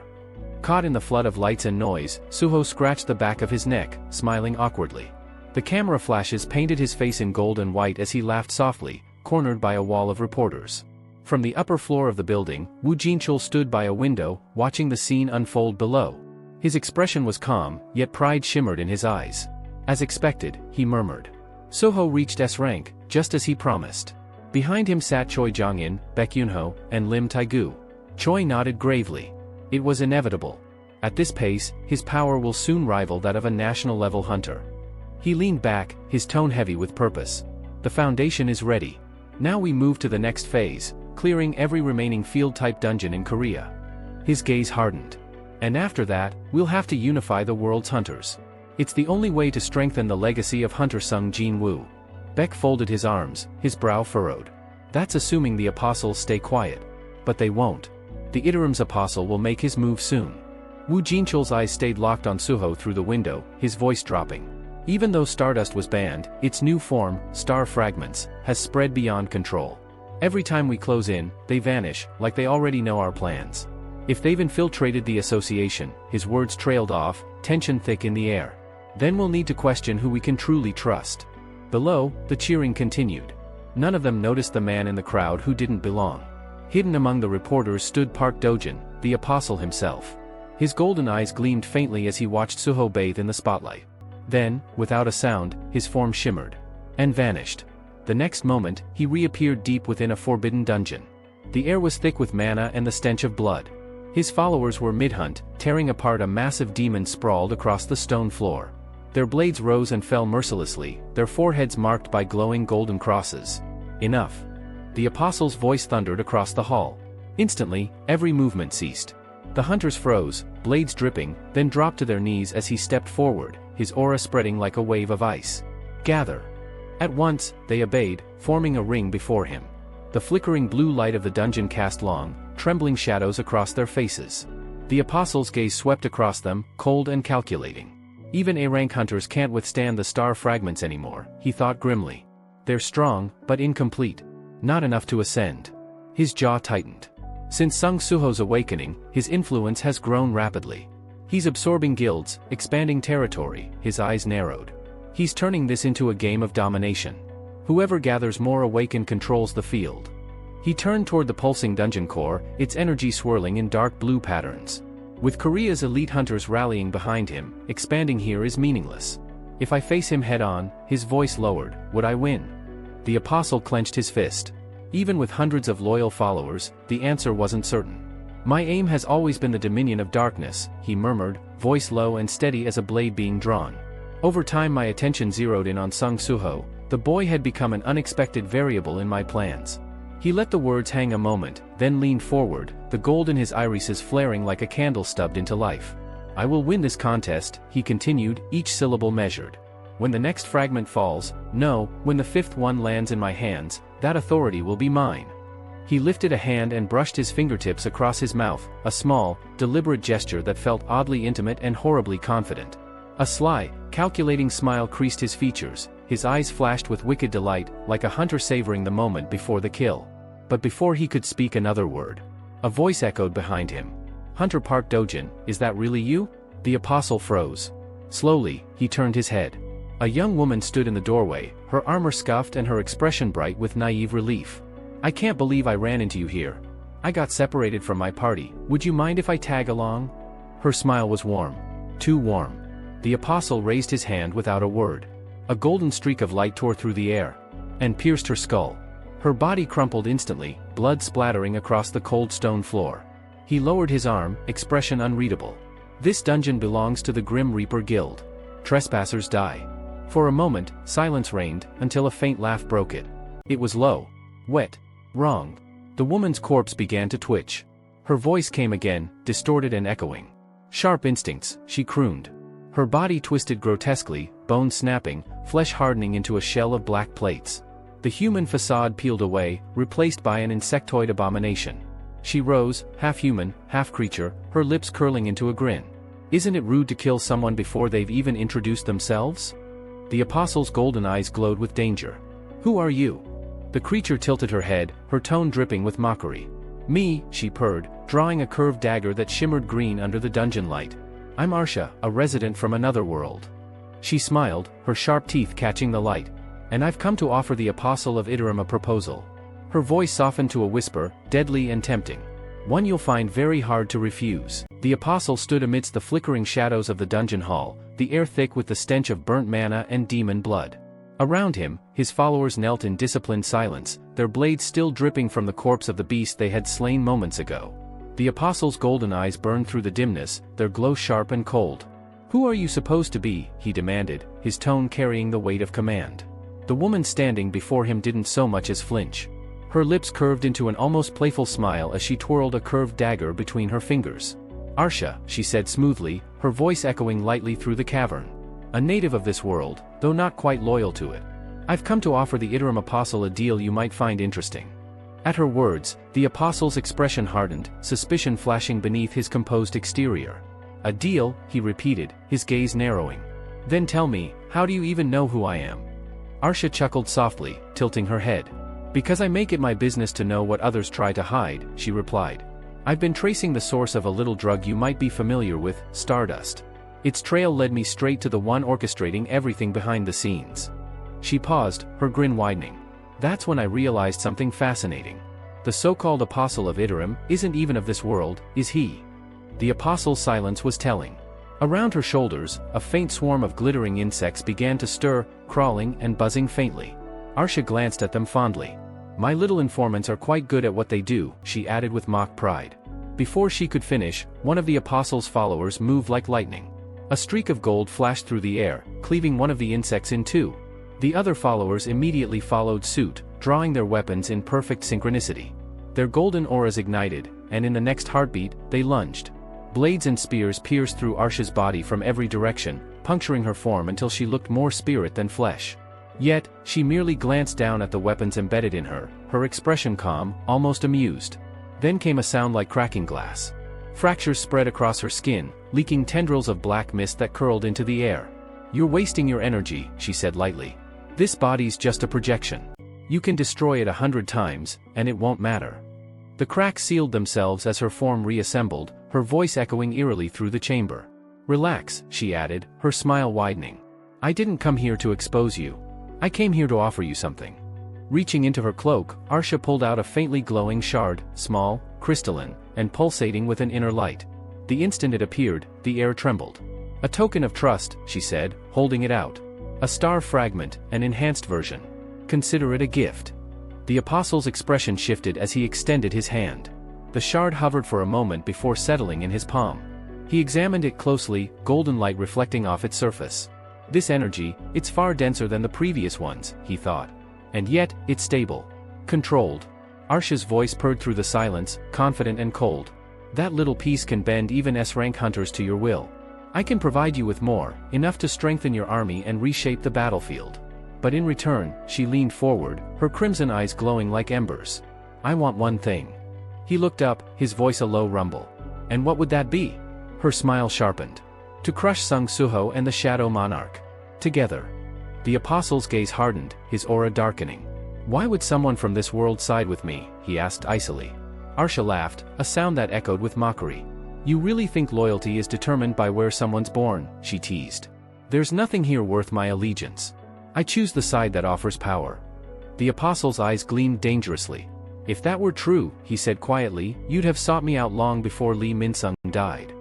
Speaker 1: Caught in the flood of lights and noise, Suho scratched the back of his neck, smiling awkwardly. The camera flashes painted his face in gold and white as he laughed softly, cornered by a wall of reporters. From the upper floor of the building, Woo Jinchul stood by a window, watching the scene unfold below. His expression was calm, yet pride shimmered in his eyes. As expected, he murmured. Suho reached S rank, just as he promised. Behind him sat Choi Jong-in, Baek Yunho, and Lim Tae-gu. Choi nodded gravely. It was inevitable. At this pace, his power will soon rival that of a national-level hunter. He leaned back, his tone heavy with purpose. The foundation is ready. Now we move to the next phase, clearing every remaining field-type dungeon in Korea. His gaze hardened. And after that, we'll have to unify the world's hunters. It's the only way to strengthen the legacy of Hunter Sung Jin-woo. Baek folded his arms, his brow furrowed. That's assuming the apostles stay quiet. But they won't. The Iterim's apostle will make his move soon. Woo Jinchul's eyes stayed locked on Suho through the window, his voice dropping. Even though Stardust was banned, its new form, Star Fragments, has spread beyond control. Every time we close in, they vanish, like they already know our plans. If they've infiltrated the association," his words trailed off, tension thick in the air. "Then we'll need to question who we can truly trust." Below, the cheering continued. None of them noticed the man in the crowd who didn't belong. Hidden among the reporters stood Park Dojin, the apostle himself. His golden eyes gleamed faintly as he watched Suho bathe in the spotlight. Then, without a sound, his form shimmered. And vanished. The next moment, he reappeared deep within a forbidden dungeon. The air was thick with mana and the stench of blood. His followers were mid-hunt, tearing apart a massive demon sprawled across the stone floor. Their blades rose and fell mercilessly, their foreheads marked by glowing golden crosses. "Enough." The apostle's voice thundered across the hall. Instantly, every movement ceased. The hunters froze, blades dripping, then dropped to their knees as he stepped forward, his aura spreading like a wave of ice. "Gather." At once, they obeyed, forming a ring before him. The flickering blue light of the dungeon cast long, trembling shadows across their faces. The apostle's gaze swept across them, cold and calculating. Even A-rank hunters can't withstand the star fragments anymore, he thought grimly. They're strong, but incomplete. Not enough to ascend. His jaw tightened. Since Sung Suho's awakening, his influence has grown rapidly. He's absorbing guilds, expanding territory, his eyes narrowed. He's turning this into a game of domination. Whoever gathers more awakened controls the field. He turned toward the pulsing dungeon core, its energy swirling in dark blue patterns. With Korea's elite hunters rallying behind him, expanding here is meaningless. If I face him head-on, his voice lowered, would I win? The apostle clenched his fist. Even with hundreds of loyal followers, the answer wasn't certain. "My aim has always been the dominion of darkness," he murmured, voice low and steady as a blade being drawn. Over time my attention zeroed in on Sung Suho. The boy had become an unexpected variable in my plans. He let the words hang a moment, then leaned forward, the gold in his irises flaring like a candle stubbed into life. "I will win this contest," he continued, each syllable measured. "When the next fragment falls, no, when the fifth one lands in my hands, that authority will be mine." He lifted a hand and brushed his fingertips across his mouth, a small, deliberate gesture that felt oddly intimate and horribly confident. A sly, calculating smile creased his features, his eyes flashed with wicked delight, like a hunter savoring the moment before the kill. But before he could speak another word, a voice echoed behind him. "Hunter Park Dojin, is that really you?" The apostle froze. Slowly, he turned his head. A young woman stood in the doorway, her armor scuffed and her expression bright with naive relief. "I can't believe I ran into you here. I got separated from my party, would you mind if I tag along?" Her smile was warm. Too warm. The apostle raised his hand without a word. A golden streak of light tore through the air and pierced her skull. Her body crumpled instantly, blood splattering across the cold stone floor. He lowered his arm, expression unreadable. "This dungeon belongs to the Grim Reaper Guild. Trespassers die." For a moment, silence reigned, until a faint laugh broke it. It was low. Wet. Wrong. The woman's corpse began to twitch. Her voice came again, distorted and echoing. "Sharp instincts," she crooned. Her body twisted grotesquely, bones snapping, flesh hardening into a shell of black plates. The human facade peeled away, replaced by an insectoid abomination. She rose, half human, half creature, her lips curling into a grin. "Isn't it rude to kill someone before they've even introduced themselves?" The apostle's golden eyes glowed with danger. "Who are you?" The creature tilted her head, her tone dripping with mockery. "Me," she purred, drawing a curved dagger that shimmered green under the dungeon light. "I'm Arsha, a resident from another world." She smiled, her sharp teeth catching the light. "And I've come to offer the Apostle of Iterum a proposal." Her voice softened to a whisper, deadly and tempting. "One you'll find very hard to refuse." The Apostle stood amidst the flickering shadows of the dungeon hall, the air thick with the stench of burnt mana and demon blood. Around him, his followers knelt in disciplined silence, their blades still dripping from the corpse of the beast they had slain moments ago. The Apostle's golden eyes burned through the dimness, their glow sharp and cold. "Who are you supposed to be?" he demanded, his tone carrying the weight of command. The woman standing before him didn't so much as flinch. Her lips curved into an almost playful smile as she twirled a curved dagger between her fingers. "Arsha," she said smoothly, her voice echoing lightly through the cavern. "A native of this world, though not quite loyal to it. I've come to offer the Iterum Apostle a deal you might find interesting." At her words, the apostle's expression hardened, suspicion flashing beneath his composed exterior. "A deal," he repeated, his gaze narrowing. "Then tell me, how do you even know who I am?" Arsha chuckled softly, tilting her head. Because I make it my business to know what others try to hide, she replied. I've been tracing the source of a little drug you might be familiar with, stardust. Its trail led me straight to the one orchestrating everything behind the scenes. She paused, her grin widening. That's when I realized something fascinating. The so-called apostle of Iterum isn't even of this world, is he? The apostle's silence was telling. Around her shoulders, a faint swarm of glittering insects began to stir, crawling and buzzing faintly. Arsha glanced at them fondly. My little informants are quite good at what they do, she added with mock pride. Before she could finish, one of the apostle's followers moved like lightning. A streak of gold flashed through the air, cleaving one of the insects in two. The other followers immediately followed suit, drawing their weapons in perfect synchronicity. Their golden auras ignited, and in the next heartbeat, they lunged. Blades and spears pierced through Arsha's body from every direction, puncturing her form until she looked more spirit than flesh. Yet, she merely glanced down at the weapons embedded in her, her expression calm, almost amused. Then came a sound like cracking glass. Fractures spread across her skin, leaking tendrils of black mist that curled into the air. You're wasting your energy, she said lightly. This body's just a projection. You can destroy it 100 times, and it won't matter. The cracks sealed themselves as her form reassembled, her voice echoing eerily through the chamber. Relax, she added, her smile widening. I didn't come here to expose you. I came here to offer you something. Reaching into her cloak, Arsha pulled out a faintly glowing shard, small, crystalline, and pulsating with an inner light. The instant it appeared, the air trembled. A token of trust, she said, holding it out. A star fragment, an enhanced version. Consider it a gift. The apostle's expression shifted as he extended his hand. The shard hovered for a moment before settling in his palm. He examined it closely, golden light reflecting off its surface. This energy, it's far denser than the previous ones, he thought. And yet, it's stable. Controlled. Arsha's voice purred through the silence, confident and cold. That little piece can bend even S-rank hunters to your will. I can provide you with more, enough to strengthen your army and reshape the battlefield. But in return, she leaned forward, her crimson eyes glowing like embers. I want one thing. He looked up, his voice a low rumble. And what would that be? Her smile sharpened. To crush Sung Suho and the Shadow Monarch. Together. The apostle's gaze hardened, his aura darkening. Why would someone from this world side with me? He asked icily. Arsha laughed, a sound that echoed with mockery. You really think loyalty is determined by where someone's born? She teased. There's nothing here worth my allegiance. I choose the side that offers power. The apostle's eyes gleamed dangerously. If that were true, he said quietly, you'd have sought me out long before Li Minsung died.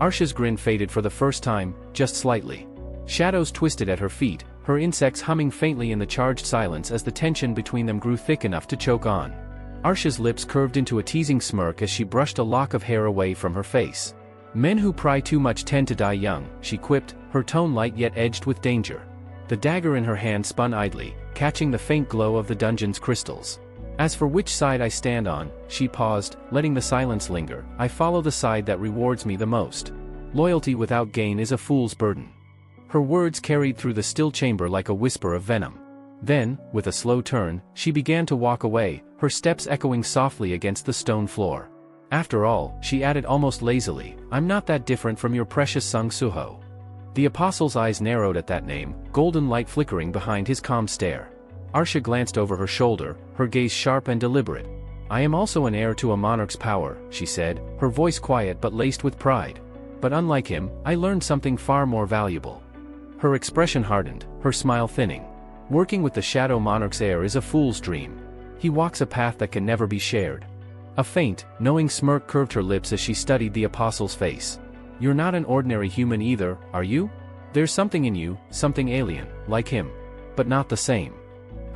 Speaker 1: Arsha's grin faded for the first time, just slightly. Shadows twisted at her feet, her insects humming faintly in the charged silence as the tension between them grew thick enough to choke on. Arsha's lips curved into a teasing smirk as she brushed a lock of hair away from her face. Men who pry too much tend to die young, she quipped, her tone light yet edged with danger. The dagger in her hand spun idly, catching the faint glow of the dungeon's crystals. As for which side I stand on, she paused, letting the silence linger, I follow the side that rewards me the most. Loyalty without gain is a fool's burden. Her words carried through the still chamber like a whisper of venom. Then, with a slow turn, she began to walk away, her steps echoing softly against the stone floor. After all, she added almost lazily, I'm not that different from your precious Sung Suho. The apostle's eyes narrowed at that name, golden light flickering behind his calm stare. Arsha glanced over her shoulder, her gaze sharp and deliberate. I am also an heir to a monarch's power, she said, her voice quiet but laced with pride. But unlike him, I learned something far more valuable. Her expression hardened, her smile thinning. Working with the Shadow Monarch's heir is a fool's dream. He walks a path that can never be shared. A faint, knowing smirk curved her lips as she studied the apostle's face. You're not an ordinary human either, are you? There's something in you, something alien, like him. But not the same.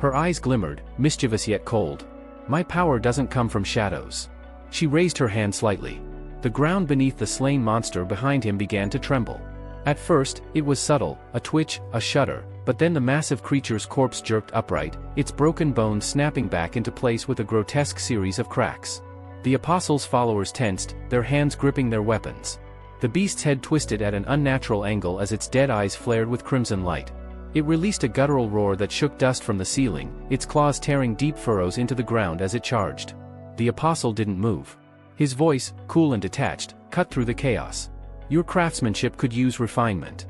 Speaker 1: Her eyes glimmered, mischievous yet cold. My power doesn't come from shadows. She raised her hand slightly. The ground beneath the slain monster behind him began to tremble. At first, it was subtle, a twitch, a shudder, but then the massive creature's corpse jerked upright, its broken bones snapping back into place with a grotesque series of cracks. The apostle's followers tensed, their hands gripping their weapons. The beast's head twisted at an unnatural angle as its dead eyes flared with crimson light. It released a guttural roar that shook dust from the ceiling, its claws tearing deep furrows into the ground as it charged. The apostle didn't move. His voice, cool and detached, cut through the chaos. Your craftsmanship could use refinement.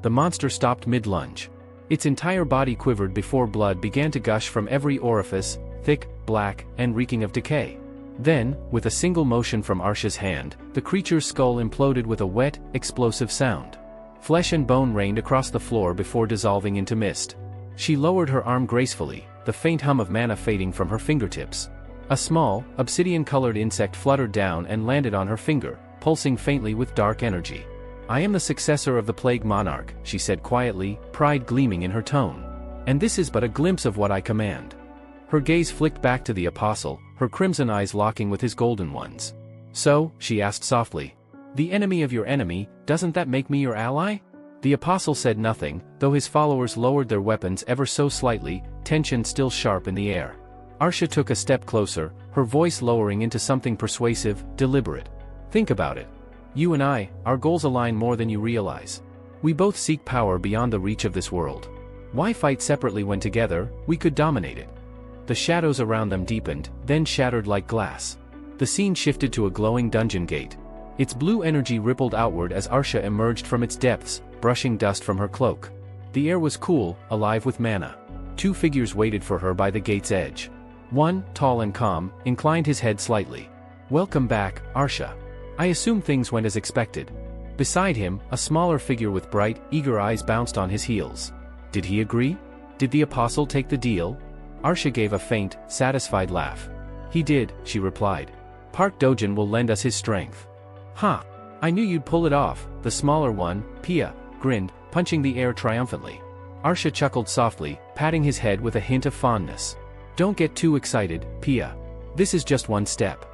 Speaker 1: The monster stopped mid-lunge. Its entire body quivered before blood began to gush from every orifice, thick, black, and reeking of decay. Then, with a single motion from Arsha's hand, the creature's skull imploded with a wet, explosive sound. Flesh and bone rained across the floor before dissolving into mist. She lowered her arm gracefully, the faint hum of mana fading from her fingertips. A small, obsidian-colored insect fluttered down and landed on her finger, pulsing faintly with dark energy. "I am the successor of the Plague Monarch," she said quietly, pride gleaming in her tone. "And this is but a glimpse of what I command." Her gaze flicked back to the apostle, her crimson eyes locking with his golden ones. "So," she asked softly, "the enemy of your enemy, doesn't that make me your ally?" The apostle said nothing, though his followers lowered their weapons ever so slightly, tension still sharp in the air. Arsha took a step closer, her voice lowering into something persuasive, deliberate. "Think about it. You and I, our goals align more than you realize. We both seek power beyond the reach of this world. Why fight separately when together, we could dominate it?" The shadows around them deepened, then shattered like glass. The scene shifted to a glowing dungeon gate. Its blue energy rippled outward as Arsha emerged from its depths, brushing dust from her cloak. The air was cool, alive with mana. Two figures waited for her by the gate's edge. One, tall and calm, inclined his head slightly. "Welcome back, Arsha. I assume things went as expected." Beside him, a smaller figure with bright, eager eyes bounced on his heels. Did he agree? Did the apostle take the deal? Arsha gave a faint, satisfied laugh. "He did," she replied. "Park Dojin will lend us his strength." "Huh. I knew you'd pull it off," the smaller one, Pia, grinned, punching the air triumphantly. Arsha chuckled softly, patting his head with a hint of fondness. "Don't get too excited, Pia. This is just one step."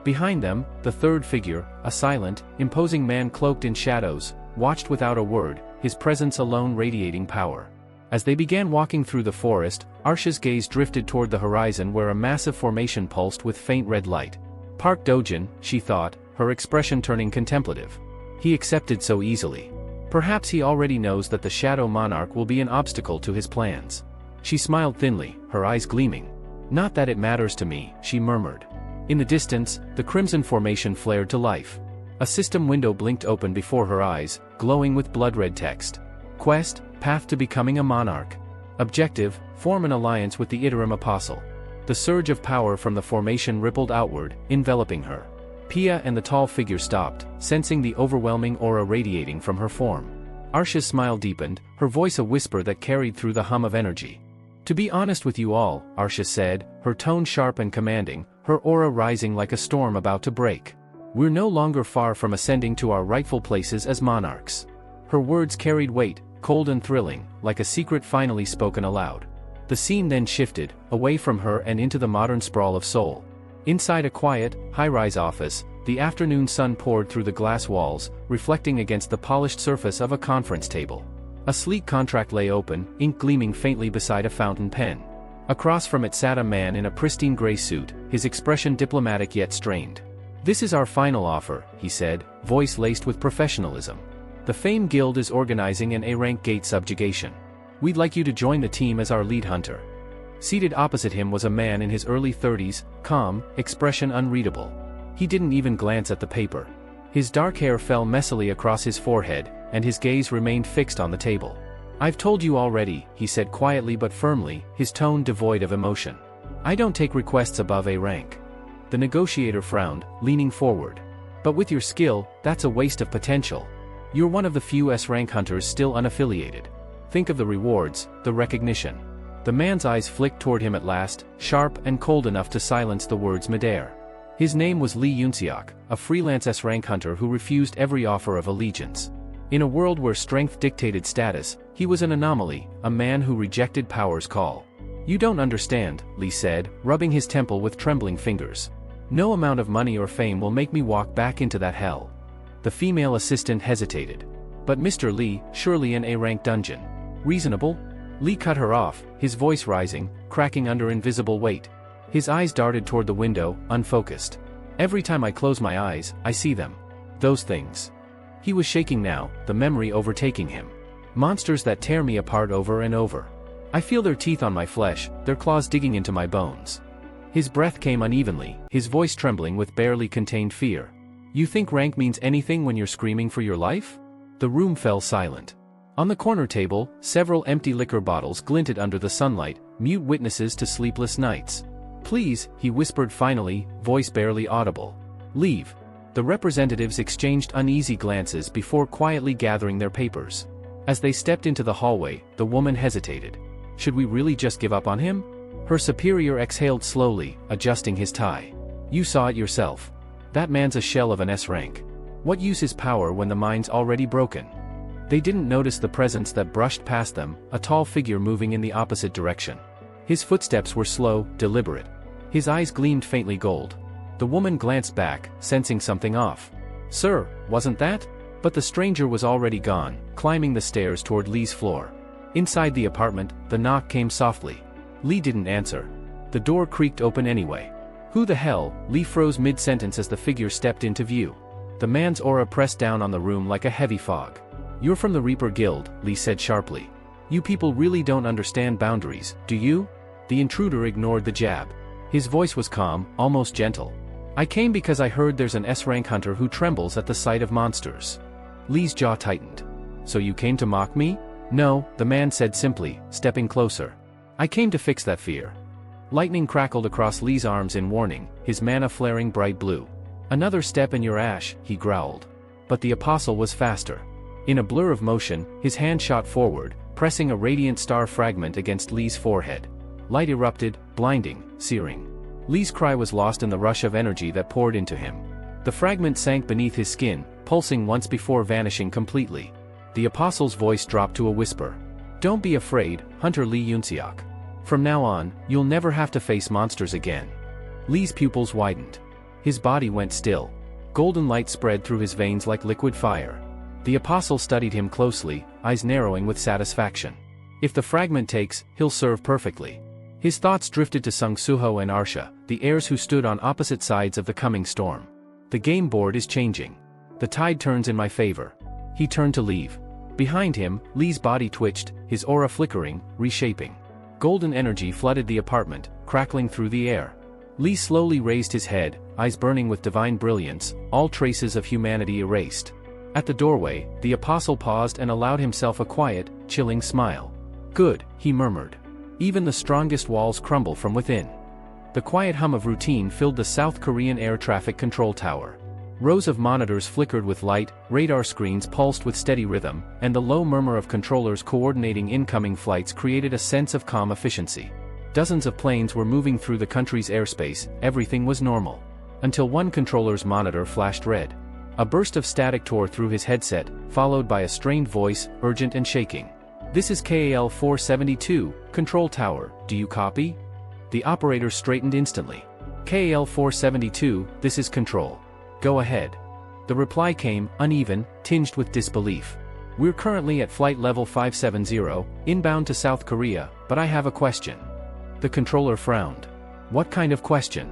Speaker 1: Behind them, the third figure, a silent, imposing man cloaked in shadows, watched without a word, his presence alone radiating power. As they began walking through the forest, Arsha's gaze drifted toward the horizon where a massive formation pulsed with faint red light. Park Dojin, she thought, her expression turning contemplative. He accepted so easily. Perhaps he already knows that the Shadow Monarch will be an obstacle to his plans. She smiled thinly, her eyes gleaming. "Not that it matters to me," she murmured. In the distance, the crimson formation flared to life. A system window blinked open before her eyes, glowing with blood-red text. Quest, path to becoming a monarch. Objective, form an alliance with the Iterum Apostle. The surge of power from the formation rippled outward, enveloping her. Pia and the tall figure stopped, sensing the overwhelming aura radiating from her form. Arsha's smile deepened, her voice a whisper that carried through the hum of energy. "To be honest with you all," Arsha said, her tone sharp and commanding, her aura rising like a storm about to break. "We're no longer far from ascending to our rightful places as monarchs." Her words carried weight, cold and thrilling, like a secret finally spoken aloud. The scene then shifted, away from her and into the modern sprawl of Seoul. Inside a quiet, high-rise office, the afternoon sun poured through the glass walls, reflecting against the polished surface of a conference table. A sleek contract lay open, ink gleaming faintly beside a fountain pen. Across from it sat a man in a pristine gray suit, his expression diplomatic yet strained. "This is our final offer," he said, voice laced with professionalism. "The Fame Guild is organizing an A-rank gate subjugation. We'd like you to join the team as our lead hunter." Seated opposite him was a man in his early 30s, calm, expression unreadable. He didn't even glance at the paper. His dark hair fell messily across his forehead, and his gaze remained fixed on the table. "I've told you already," he said quietly but firmly, his tone devoid of emotion. "I don't take requests above A rank." The negotiator frowned, leaning forward. "But with your skill, that's a waste of potential. You're one of the few S-rank hunters still unaffiliated. Think of the rewards, the recognition." The man's eyes flicked toward him at last, sharp and cold enough to silence the words midair. His name was Lee Yunseok, a freelance S-rank hunter who refused every offer of allegiance. In a world where strength dictated status, he was an anomaly, a man who rejected power's call. "You don't understand," Lee said, rubbing his temple with trembling fingers. "No amount of money or fame will make me walk back into that hell." The female assistant hesitated. "But Mr. Lee, surely an A-rank dungeon. Reasonable?" Lee cut her off, his voice rising, cracking under invisible weight. His eyes darted toward the window, unfocused. "Every time I close my eyes, I see them. Those things." He was shaking now, the memory overtaking him. "Monsters that tear me apart over and over. I feel their teeth on my flesh, their claws digging into my bones." His breath came unevenly, his voice trembling with barely contained fear. "You think rank means anything when you're screaming for your life?" The room fell silent. On the corner table, several empty liquor bottles glinted under the sunlight, mute witnesses to sleepless nights. Please, he whispered finally, voice barely audible. Leave. The representatives exchanged uneasy glances before quietly gathering their papers. As they stepped into the hallway, the woman hesitated. Should we really just give up on him? Her superior exhaled slowly, adjusting his tie. You saw it yourself. That man's a shell of an S rank. What use is power when the mind's already broken? They didn't notice the presence that brushed past them, a tall figure moving in the opposite direction. His footsteps were slow, deliberate. His eyes gleamed faintly gold. The woman glanced back, sensing something off. Sir, wasn't that? But the stranger was already gone, climbing the stairs toward Lee's floor. Inside the apartment, the knock came softly. Lee didn't answer. The door creaked open anyway. Who the hell? Lee froze mid-sentence as the figure stepped into view. The man's aura pressed down on the room like a heavy fog. You're from the Reaper Guild, Lee said sharply. You people really don't understand boundaries, do you? The intruder ignored the jab. His voice was calm, almost gentle. I came because I heard there's an S-rank hunter who trembles at the sight of monsters. Lee's jaw tightened. So you came to mock me? No, the man said simply, stepping closer. I came to fix that fear. Lightning crackled across Lee's arms in warning, his mana flaring bright blue. Another step and you're ash, he growled. But the apostle was faster. In a blur of motion, his hand shot forward, pressing a radiant star fragment against Lee's forehead. Light erupted, blinding, searing. Lee's cry was lost in the rush of energy that poured into him. The fragment sank beneath his skin, pulsing once before vanishing completely. The apostle's voice dropped to a whisper. Don't be afraid, Hunter Lee Yunseok. From now on, you'll never have to face monsters again. Lee's pupils widened. His body went still. Golden light spread through his veins like liquid fire. The apostle studied him closely, eyes narrowing with satisfaction. If the fragment takes, he'll serve perfectly. His thoughts drifted to Sung Suho and Arsha, the heirs who stood on opposite sides of the coming storm. The game board is changing. The tide turns in my favor. He turned to leave. Behind him, Lee's body twitched, his aura flickering, reshaping. Golden energy flooded the apartment, crackling through the air. Lee slowly raised his head, eyes burning with divine brilliance, all traces of humanity erased. At the doorway, the apostle paused and allowed himself a quiet, chilling smile. Good, he murmured. Even the strongest walls crumble from within. The quiet hum of routine filled the South Korean air traffic control tower. Rows of monitors flickered with light, radar screens pulsed with steady rhythm, and the low murmur of controllers coordinating incoming flights created a sense of calm efficiency. Dozens of planes were moving through the country's airspace, everything was normal. Until one controller's monitor flashed red. A burst of static tore through his headset, followed by a strained voice, urgent and shaking. This is KAL 472, Control Tower, do you copy? The operator straightened instantly. KAL 472, this is Control. Go ahead. The reply came, uneven, tinged with disbelief. We're currently at flight level 570, inbound to South Korea, but I have a question. The controller frowned. What kind of question?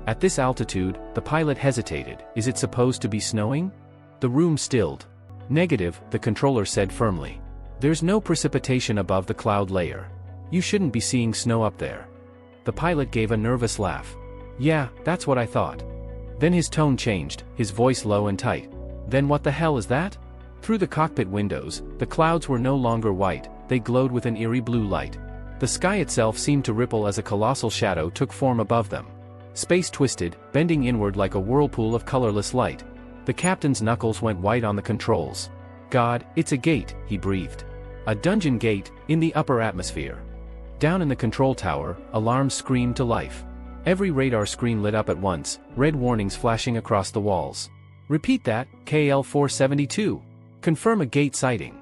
Speaker 1: At this altitude, the pilot hesitated. Is it supposed to be snowing? The room stilled. Negative, the controller said firmly. There's no precipitation above the cloud layer. You shouldn't be seeing snow up there. The pilot gave a nervous laugh. Yeah, that's what I thought. Then his tone changed, his voice low and tight. Then what the hell is that? Through the cockpit windows, the clouds were no longer white, they glowed with an eerie blue light. The sky itself seemed to ripple as a colossal shadow took form above them. Space twisted, bending inward like a whirlpool of colorless light. The captain's knuckles went white on the controls. God, it's a gate, he breathed. A dungeon gate, in the upper atmosphere. Down in the control tower, alarms screamed to life. Every radar screen lit up at once, red warnings flashing across the walls. Repeat that, KL 472. Confirm a gate sighting.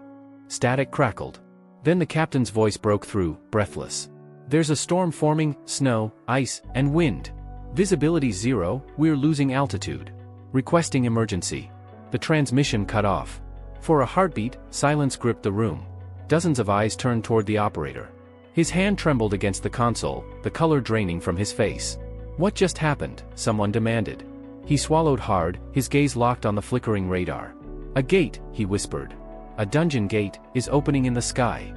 Speaker 1: Static crackled. Then the captain's voice broke through, breathless. There's a storm forming, snow, ice, and wind. Visibility 0, we're losing altitude. Requesting emergency. The transmission cut off. For a heartbeat, silence gripped the room. Dozens of eyes turned toward the operator. His hand trembled against the console, the color draining from his face. What just happened? Someone demanded. He swallowed hard, his gaze locked on the flickering radar. A gate, he whispered. A dungeon gate, is opening in the sky.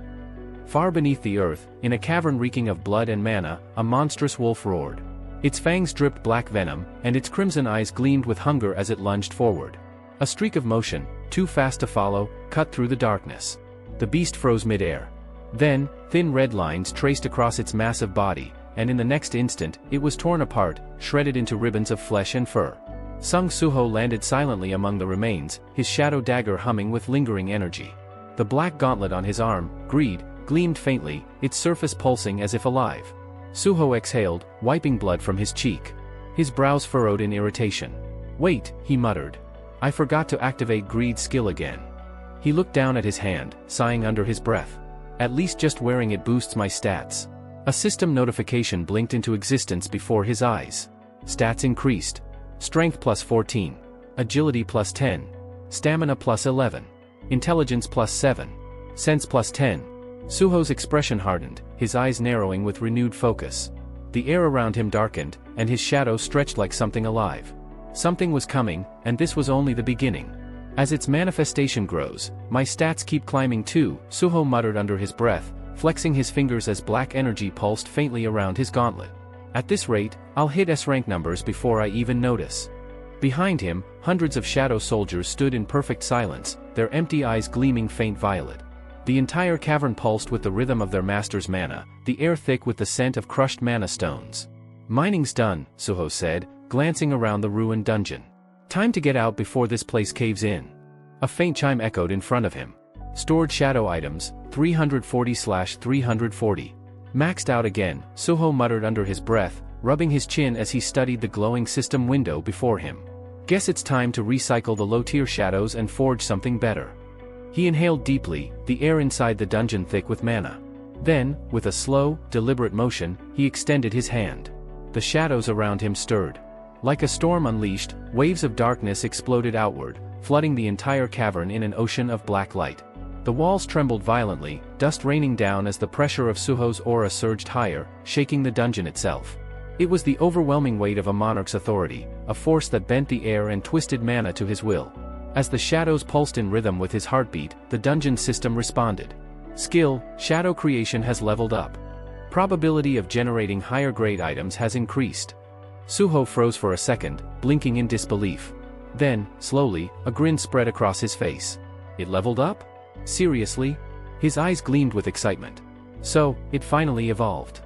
Speaker 1: Far beneath the earth, in a cavern reeking of blood and mana, a monstrous wolf roared. Its fangs dripped black venom, and its crimson eyes gleamed with hunger as it lunged forward. A streak of motion, too fast to follow, cut through the darkness. The beast froze midair. Then, thin red lines traced across its massive body, and in the next instant, it was torn apart, shredded into ribbons of flesh and fur. Sung Suho landed silently among the remains, his shadow dagger humming with lingering energy. The black gauntlet on his arm, Greed, gleamed faintly, its surface pulsing as if alive. Suho exhaled, wiping blood from his cheek. His brows furrowed in irritation. "Wait," he muttered. "I forgot to activate Greed's skill again." He looked down at his hand, sighing under his breath. "At least just wearing it boosts my stats." A system notification blinked into existence before his eyes. Stats increased. Strength plus 14. Agility plus 10. Stamina plus 11. Intelligence plus 7. Sense plus 10. Suho's expression hardened, his eyes narrowing with renewed focus. The air around him darkened, and his shadow stretched like something alive. Something was coming, and this was only the beginning. "As its manifestation grows, my stats keep climbing too," Suho muttered under his breath, flexing his fingers as black energy pulsed faintly around his gauntlet. "At this rate, I'll hit S-rank numbers before I even notice." Behind him, hundreds of shadow soldiers stood in perfect silence, their empty eyes gleaming faint violet. The entire cavern pulsed with the rhythm of their master's mana, the air thick with the scent of crushed mana stones. "Mining's done," Suho said, glancing around the ruined dungeon. "Time to get out before this place caves in." A faint chime echoed in front of him. "Stored shadow items, 340/340. Maxed out again," Suho muttered under his breath, rubbing his chin as he studied the glowing system window before him. "Guess it's time to recycle the low-tier shadows and forge something better." He inhaled deeply, the air inside the dungeon thick with mana. Then, with a slow, deliberate motion, he extended his hand. The shadows around him stirred. Like a storm unleashed, waves of darkness exploded outward, flooding the entire cavern in an ocean of black light. The walls trembled violently, dust raining down as the pressure of Suho's aura surged higher, shaking the dungeon itself. It was the overwhelming weight of a monarch's authority, a force that bent the air and twisted mana to his will. As the shadows pulsed in rhythm with his heartbeat, the dungeon system responded. Skill, shadow creation has leveled up. Probability of generating higher-grade items has increased. Suho froze for a second, blinking in disbelief. Then, slowly, a grin spread across his face. It leveled up? Seriously? His eyes gleamed with excitement. So, it finally evolved.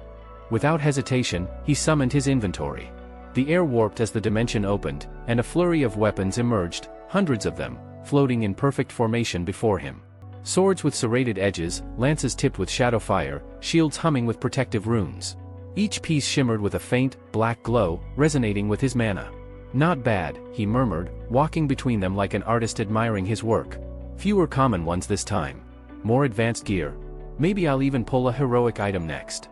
Speaker 1: Without hesitation, he summoned his inventory. The air warped as the dimension opened, and a flurry of weapons emerged, hundreds of them, floating in perfect formation before him. Swords with serrated edges, lances tipped with shadow fire, shields humming with protective runes. Each piece shimmered with a faint, black glow, resonating with his mana. "Not bad," he murmured, walking between them like an artist admiring his work. "Fewer common ones this time. More advanced gear. Maybe I'll even pull a heroic item next."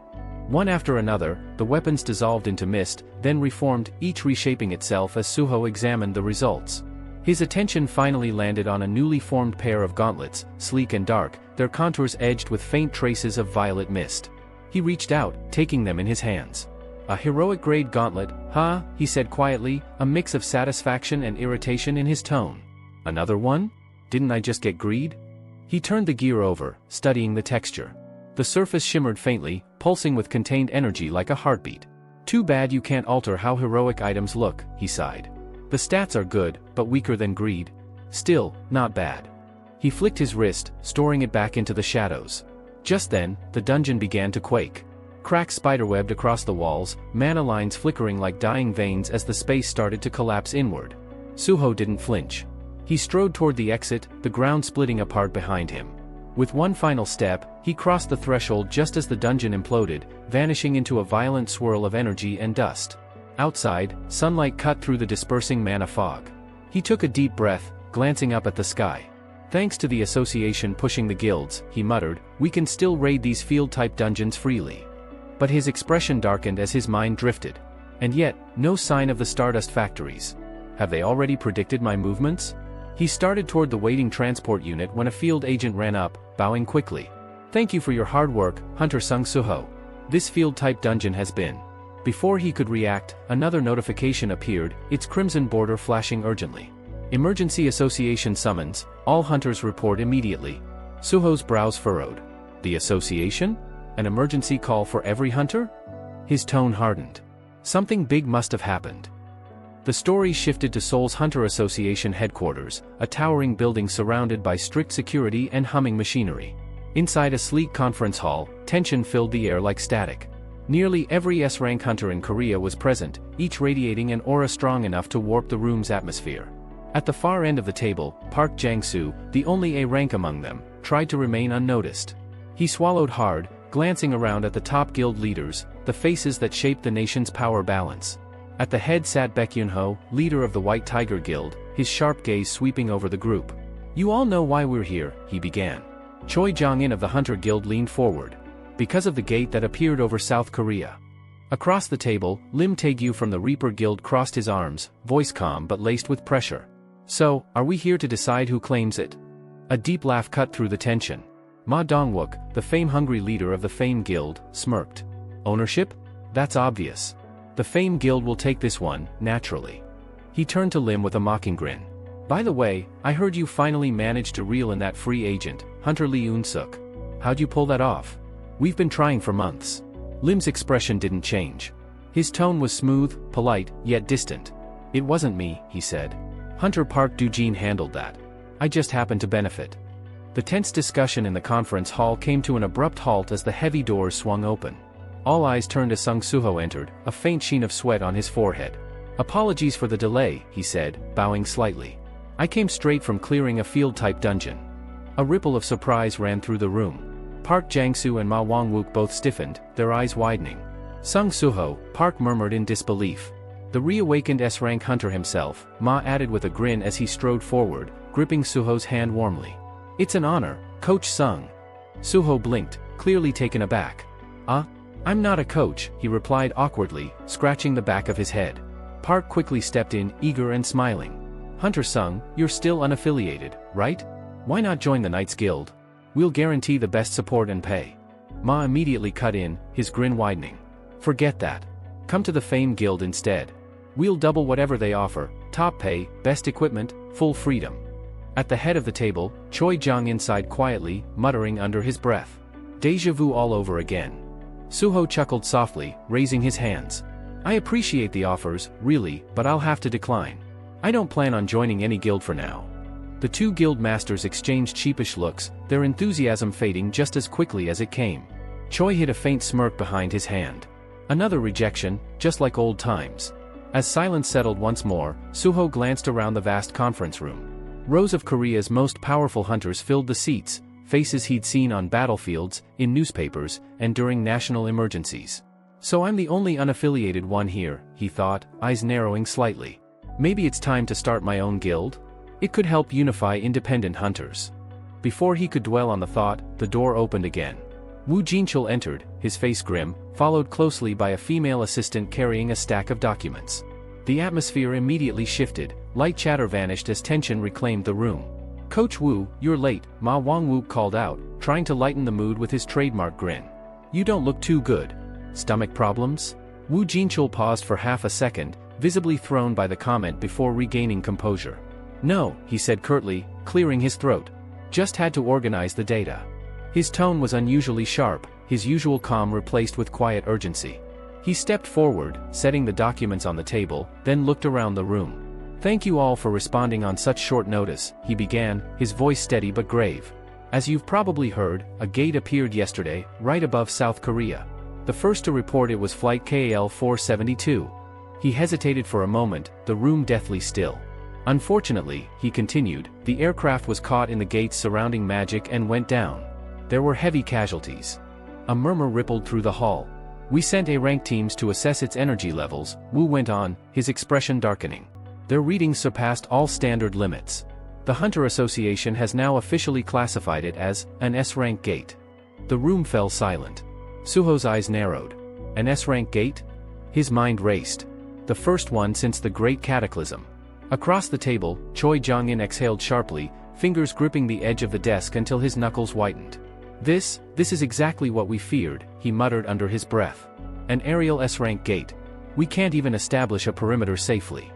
Speaker 1: One after another, the weapons dissolved into mist, then reformed, each reshaping itself as Suho examined the results. His attention finally landed on a newly formed pair of gauntlets, sleek and dark, their contours edged with faint traces of violet mist. He reached out, taking them in his hands. "A heroic-grade gauntlet, huh?" he said quietly, a mix of satisfaction and irritation in his tone. "Another one? Didn't I just get Greed?" He turned the gear over, studying the texture. The surface shimmered faintly, pulsing with contained energy like a heartbeat. "Too bad you can't alter how heroic items look," he sighed. "The stats are good, but weaker than Greed. Still, not bad." He flicked his wrist, storing it back into the shadows. Just then, the dungeon began to quake. Cracks spiderwebbed across the walls, mana lines flickering like dying veins as the space started to collapse inward. Suho didn't flinch. He strode toward the exit, the ground splitting apart behind him. With one final step, he crossed the threshold just as the dungeon imploded, vanishing into a violent swirl of energy and dust. Outside, sunlight cut through the dispersing mana fog. He took a deep breath, glancing up at the sky. "Thanks to the association pushing the guilds," he muttered, "we can still raid these field-type dungeons freely." But his expression darkened as his mind drifted. And yet, no sign of the Stardust factories. Have they already predicted my movements? He started toward the waiting transport unit when a field agent ran up, bowing quickly. "Thank you for your hard work, Hunter Sung Suho. This field-type dungeon has been..." Before he could react, another notification appeared, its crimson border flashing urgently. "Emergency Association summons, all hunters report immediately." Suho's brows furrowed. The association? An emergency call for every hunter? His tone hardened. Something big must have happened. The story shifted to Seoul's Hunter Association headquarters, a towering building surrounded by strict security and humming machinery. Inside a sleek conference hall, tension filled the air like static. Nearly every S-rank hunter in Korea was present, each radiating an aura strong enough to warp the room's atmosphere. At the far end of the table, Park Jang-soo, the only A-rank among them, tried to remain unnoticed. He swallowed hard, glancing around at the top guild leaders, the faces that shaped the nation's power balance. At the head sat Baekhyun-ho, leader of the White Tiger Guild, his sharp gaze sweeping over the group. "You all know why we're here," he began. Choi Jong-in of the Hunter Guild leaned forward. "Because of the gate that appeared over South Korea." Across the table, Lim Tae-gyu from the Reaper Guild crossed his arms, voice calm but laced with pressure. "So, are we here to decide who claims it?" A deep laugh cut through the tension. Ma Dong-wook, the fame-hungry leader of the Fame Guild, smirked. "Ownership? That's obvious. The Fame Guild will take this one, naturally." He turned to Lim with a mocking grin. "By the way, I heard you finally managed to reel in that free agent, Hunter Lee Un-suk. How'd you pull that off?" "We've been trying for months." Lim's expression didn't change. His tone was smooth, polite, yet distant. "It wasn't me," he said. "Hunter Park Doo-jin handled that. I just happened to benefit." The tense discussion in the conference hall came to an abrupt halt as the heavy doors swung open. All eyes turned as Sung Soo-ho entered, a faint sheen of sweat on his forehead. "Apologies for the delay," he said, bowing slightly. "I came straight from clearing a field-type dungeon." A ripple of surprise ran through the room. Park Jang-soo and Ma Wong-wook both stiffened, their eyes widening. "Sung Soo-ho," Park murmured in disbelief. The reawakened S-rank hunter himself, Ma added with a grin as he strode forward, gripping Soo-ho's hand warmly. "It's an honor, Coach Sung." Soo-ho blinked, clearly taken aback. I'm not a coach," he replied awkwardly, scratching the back of his head. Park quickly stepped in, eager and smiling. "Hunter Sung, you're still unaffiliated, right? Why not join the Knights Guild? We'll guarantee the best support and pay." Ma immediately cut in, his grin widening. "Forget that. Come to the Fame Guild instead. We'll double whatever they offer, top pay, best equipment, full freedom." At the head of the table, Choi Jong-in sighed quietly, muttering under his breath. "Deja vu all over again." Soo-ho chuckled softly, raising his hands. "I appreciate the offers, really, but I'll have to decline. I don't plan on joining any guild for now." The two guild masters exchanged sheepish looks, their enthusiasm fading just as quickly as it came. Choi hid a faint smirk behind his hand. Another rejection, just like old times. As silence settled once more, Soo-ho glanced around the vast conference room. Rows of Korea's most powerful hunters filled the seats, faces he'd seen on battlefields, in newspapers, and during national emergencies. "So I'm the only unaffiliated one here," he thought, eyes narrowing slightly. "Maybe it's time to start my own guild? It could help unify independent hunters." Before he could dwell on the thought, the door opened again. Woo Jinchul entered, his face grim, followed closely by a female assistant carrying a stack of documents. The atmosphere immediately shifted, light chatter vanished as tension reclaimed the room. "Coach Woo, you're late," Ma Wong-wook called out, trying to lighten the mood with his trademark grin. "You don't look too good. Stomach problems?" Woo Jinchul paused for half a second, visibly thrown by the comment before regaining composure. "No," he said curtly, clearing his throat. "Just had to organize the data." His tone was unusually sharp, his usual calm replaced with quiet urgency. He stepped forward, setting the documents on the table, then looked around the room. "Thank you all for responding on such short notice," he began, his voice steady but grave. "As you've probably heard, a gate appeared yesterday, right above South Korea. The first to report it was Flight KAL-472. He hesitated for a moment, the room deathly still. "Unfortunately," he continued, "the aircraft was caught in the gate's surrounding magic and went down. There were heavy casualties." A murmur rippled through the hall. "We sent A-rank teams to assess its energy levels," Wu went on, his expression darkening. "Their readings surpassed all standard limits. The Hunter Association has now officially classified it as an S-rank gate." The room fell silent. Soo-ho's eyes narrowed. An S-rank gate? His mind raced. The first one since the Great Cataclysm. Across the table, Choi Jong-in exhaled sharply, fingers gripping the edge of the desk until his knuckles whitened. This is exactly what we feared," he muttered under his breath. "An aerial S-rank gate. We can't even establish a perimeter safely."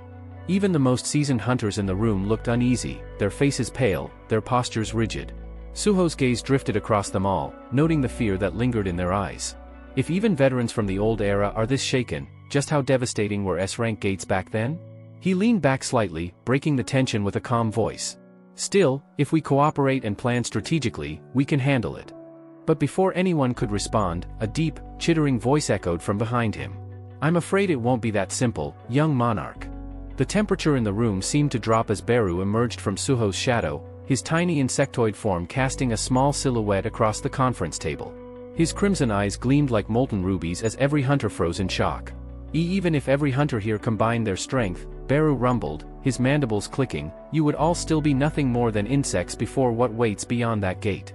Speaker 1: Even the most seasoned hunters in the room looked uneasy, their faces pale, their postures rigid. Soo-ho's gaze drifted across them all, noting the fear that lingered in their eyes. If even veterans from the old era are this shaken, just how devastating were S-rank gates back then? He leaned back slightly, breaking the tension with a calm voice. "Still, if we cooperate and plan strategically, we can handle it." But before anyone could respond, a deep, chittering voice echoed from behind him. I'm afraid it won't be that simple, young monarch. The temperature in the room seemed to drop as Beru emerged from Suho's shadow, his tiny insectoid form casting a small silhouette across the conference table. His crimson eyes gleamed like molten rubies as every hunter froze in shock. Even if every hunter here combined their strength, Beru rumbled, his mandibles clicking, you would all still be nothing more than insects before what waits beyond that gate.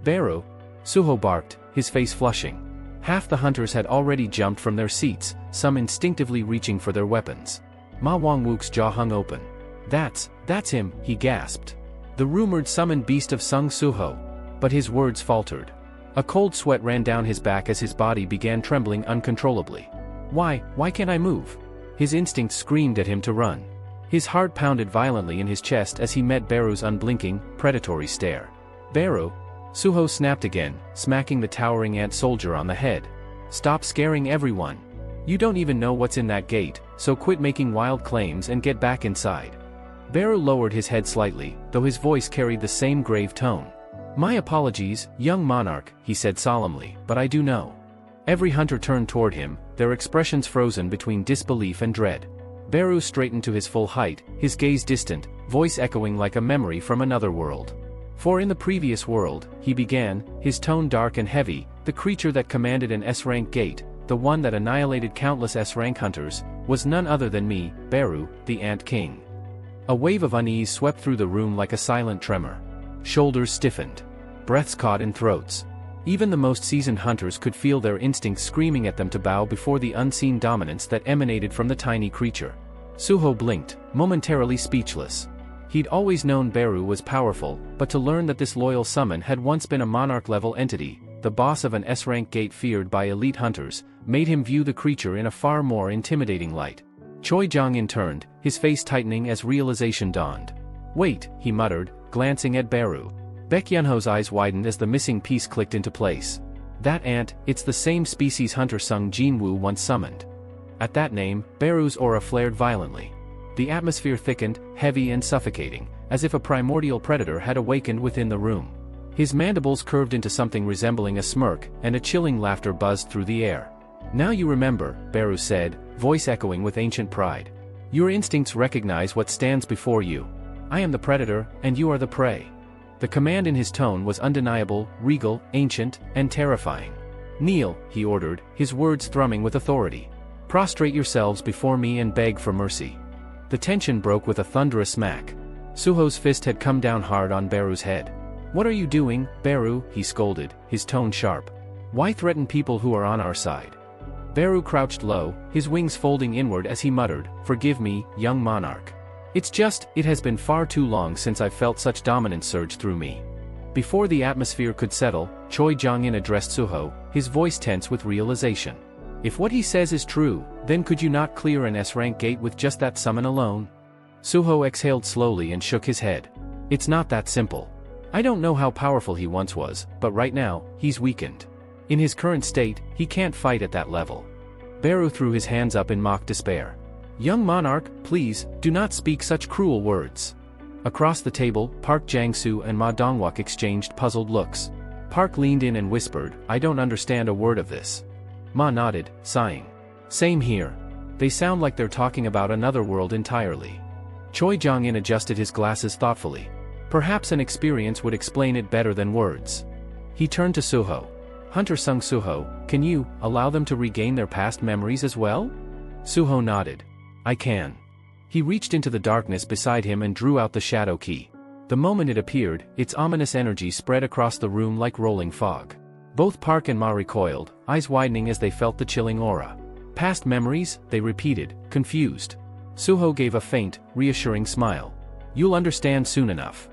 Speaker 1: Beru? Suho barked, his face flushing. Half the hunters had already jumped from their seats, some instinctively reaching for their weapons. Ma Wangwuk's jaw hung open. That's him, he gasped. The rumored summoned beast of Sung Suho. But his words faltered. A cold sweat ran down his back as his body began trembling uncontrollably. Why can't I move? His instincts screamed at him to run. His heart pounded violently in his chest as he met Beru's unblinking, predatory stare. Beru? Suho snapped again, smacking the towering ant soldier on the head. Stop scaring everyone. You don't even know what's in that gate, so quit making wild claims and get back inside. Beru lowered his head slightly, though his voice carried the same grave tone. My apologies, young monarch, he said solemnly, but I do know. Every hunter turned toward him, their expressions frozen between disbelief and dread. Beru straightened to his full height, his gaze distant, voice echoing like a memory from another world. For in the previous world, he began, his tone dark and heavy, the creature that commanded an S-rank gate, the one that annihilated countless S-rank hunters, was none other than me, Beru, the Ant King. A wave of unease swept through the room like a silent tremor. Shoulders stiffened. Breaths caught in throats. Even the most seasoned hunters could feel their instincts screaming at them to bow before the unseen dominance that emanated from the tiny creature. Suho blinked, momentarily speechless. He'd always known Beru was powerful, but to learn that this loyal summon had once been a monarch-level entity, the boss of an S-rank gate feared by elite hunters, made him view the creature in a far more intimidating light. Choi Jong-in turned, his face tightening as realization dawned. Wait, he muttered, glancing at Beru. Baek Yunho's eyes widened as the missing piece clicked into place. That ant, it's the same species hunter Sung Jinwoo once summoned. At that name, Beru's aura flared violently. The atmosphere thickened, heavy and suffocating, as if a primordial predator had awakened within the room. His mandibles curved into something resembling a smirk, and a chilling laughter buzzed through the air. Now you remember, Beru said, voice echoing with ancient pride. Your instincts recognize what stands before you. I am the predator, and you are the prey. The command in his tone was undeniable, regal, ancient, and terrifying. Kneel, he ordered, his words thrumming with authority. Prostrate yourselves before me and beg for mercy. The tension broke with a thunderous smack. Suho's fist had come down hard on Beru's head. What are you doing, Beru? He scolded, his tone sharp. Why threaten people who are on our side? Beru crouched low, his wings folding inward as he muttered, Forgive me, young monarch. It has been far too long since I've felt such dominance surge through me. Before the atmosphere could settle, Choi Jong-in addressed Suho, his voice tense with realization. If what he says is true, then could you not clear an S-rank gate with just that summon alone? Suho exhaled slowly and shook his head. It's not that simple. I don't know how powerful he once was, but right now, he's weakened. In his current state, he can't fight at that level. Beru threw his hands up in mock despair. Young monarch, please, do not speak such cruel words. Across the table, Park Jang-soo and Ma Dongwook exchanged puzzled looks. Park leaned in and whispered, I don't understand a word of this. Ma nodded, sighing. Same here. They sound like they're talking about another world entirely. Choi Jong-in adjusted his glasses thoughtfully. Perhaps an experience would explain it better than words. He turned to Suho. Hunter Sung Suho, can you allow them to regain their past memories as well? Suho nodded. I can. He reached into the darkness beside him and drew out the shadow key. The moment it appeared, its ominous energy spread across the room like rolling fog. Both Park and Ma recoiled, eyes widening as they felt the chilling aura. Past memories, they repeated, confused. Suho gave a faint, reassuring smile. You'll understand soon enough.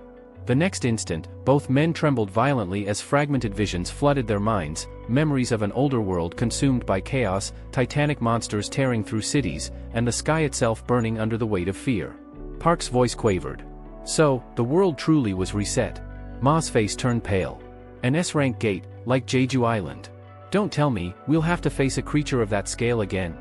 Speaker 1: The next instant, both men trembled violently as fragmented visions flooded their minds, memories of an older world consumed by chaos, titanic monsters tearing through cities, and the sky itself burning under the weight of fear. Park's voice quavered. So, the world truly was reset. Ma's face turned pale. An S-rank gate, like Jeju Island. Don't tell me, we'll have to face a creature of that scale again.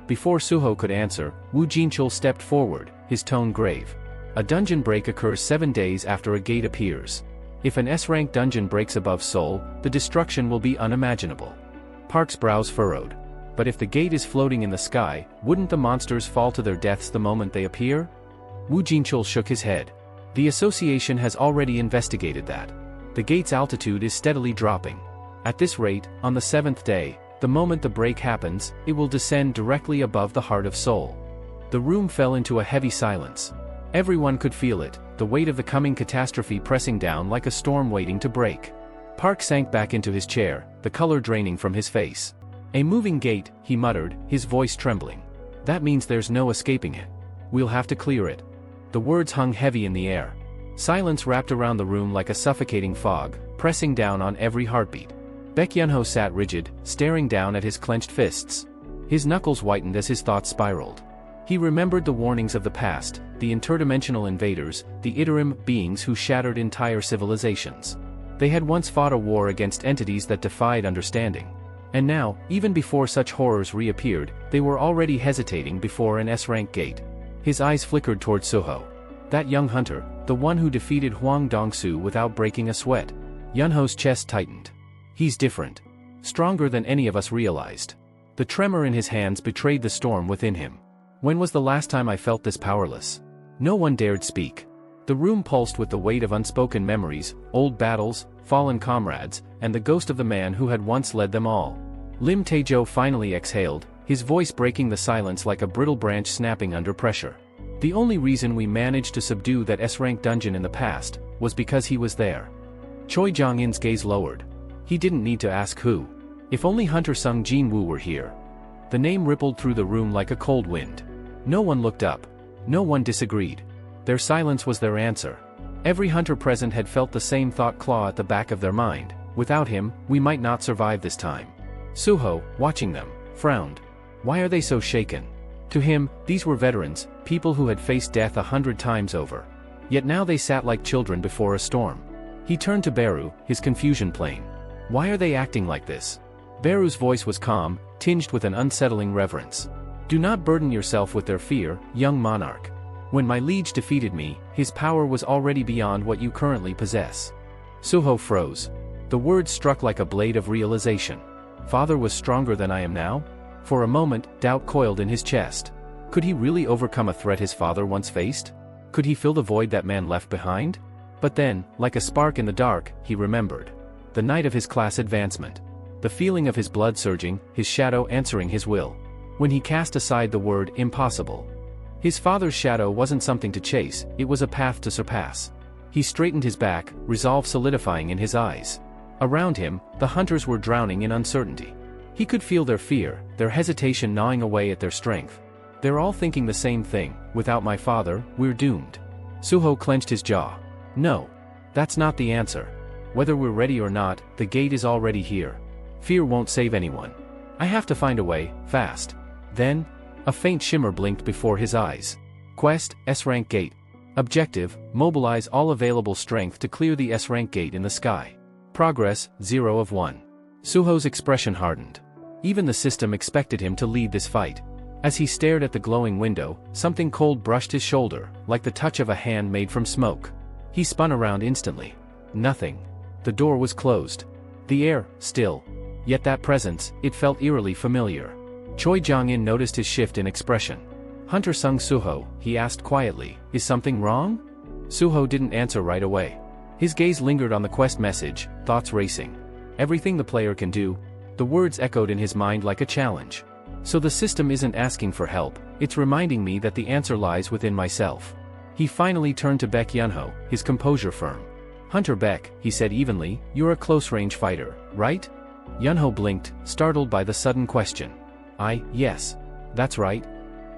Speaker 1: Before Suho could answer, Wu Jinchul stepped forward, his tone grave. A dungeon break occurs 7 days after a gate appears. If an S-rank dungeon breaks above Soul, the destruction will be unimaginable. Park's brows furrowed. But if the gate is floating in the sky, wouldn't the monsters fall to their deaths the moment they appear? Wu Jinchul shook his head. The association has already investigated that. The gate's altitude is steadily dropping. At this rate, on the 7th day, the moment the break happens, it will descend directly above the heart of Soul. The room fell into a heavy silence. Everyone could feel it, the weight of the coming catastrophe pressing down like a storm waiting to break. Park sank back into his chair, the color draining from his face. A moving gate, he muttered, his voice trembling. That means there's no escaping it. We'll have to clear it. The words hung heavy in the air. Silence wrapped around the room like a suffocating fog, pressing down on every heartbeat. Baek Yunho sat rigid, staring down at his clenched fists. His knuckles whitened as his thoughts spiraled. He remembered the warnings of the past, the interdimensional invaders, the Iterim beings who shattered entire civilizations. They had once fought a war against entities that defied understanding. And now, even before such horrors reappeared, they were already hesitating before an S-rank gate. His eyes flickered toward Suho. That young hunter, the one who defeated Huang Dongsu without breaking a sweat. Yunho's chest tightened. He's different. Stronger than any of us realized. The tremor in his hands betrayed the storm within him. When was the last time I felt this powerless? No one dared speak. The room pulsed with the weight of unspoken memories, old battles, fallen comrades, and the ghost of the man who had once led them all. Lim Taejo finally exhaled, his voice breaking the silence like a brittle branch snapping under pressure. The only reason we managed to subdue that S-rank dungeon in the past was because he was there. Choi Jong-in's gaze lowered. He didn't need to ask who. If only Hunter Sung Jin-woo were here. The name rippled through the room like a cold wind. No one looked up. No one disagreed. Their silence was their answer. Every hunter present had felt the same thought claw at the back of their mind. Without him, we might not survive this time. Suho, watching them, frowned. Why are they so shaken? To him, these were veterans, people who had faced death 100 times over. Yet now they sat like children before a storm. He turned to Beru, his confusion plain. Why are they acting like this? Beru's voice was calm, tinged with an unsettling reverence. Do not burden yourself with their fear, young monarch. When my liege defeated me, his power was already beyond what you currently possess. Suho froze. The words struck like a blade of realization. Father was stronger than I am now? For a moment, doubt coiled in his chest. Could he really overcome a threat his father once faced? Could he fill the void that man left behind? But then, like a spark in the dark, he remembered. The night of his class advancement. The feeling of his blood surging, his shadow answering his will. When he cast aside the word impossible. His father's shadow wasn't something to chase, it was a path to surpass. He straightened his back, resolve solidifying in his eyes. Around him, the hunters were drowning in uncertainty. He could feel their fear, their hesitation gnawing away at their strength. They're all thinking the same thing, without my father, we're doomed. Suho clenched his jaw. No. That's not the answer. Whether we're ready or not, the gate is already here. Fear won't save anyone. I have to find a way, fast. Then, a faint shimmer blinked before his eyes. Quest, S-rank gate. Objective, mobilize all available strength to clear the S-rank gate in the sky. Progress, 0 of 1. Suho's expression hardened. Even the system expected him to lead this fight. As he stared at the glowing window, something cold brushed his shoulder, like the touch of a hand made from smoke. He spun around instantly. Nothing. The door was closed. The air, still. Yet that presence, it felt eerily familiar. Choi Jong-in noticed his shift in expression. Hunter Sung Suho, he asked quietly, is something wrong? Suho didn't answer right away. His gaze lingered on the quest message, thoughts racing. Everything the player can do. The words echoed in his mind like a challenge. So the system isn't asking for help, it's reminding me that the answer lies within myself. He finally turned to Baek Yunho, his composure firm. Hunter Baek, he said evenly, you're a close-range fighter, right? Yunho blinked, startled by the sudden question. Yes. That's right.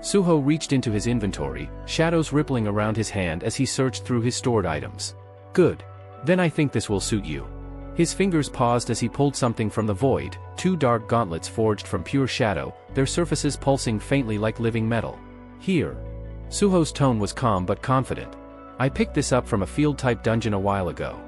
Speaker 1: Suho reached into his inventory, shadows rippling around his hand as he searched through his stored items. Good. Then I think this will suit you. His fingers paused as he pulled something from the void, 2 dark gauntlets forged from pure shadow, their surfaces pulsing faintly like living metal. Here. Suho's tone was calm but confident. I picked this up from a field-type dungeon a while ago.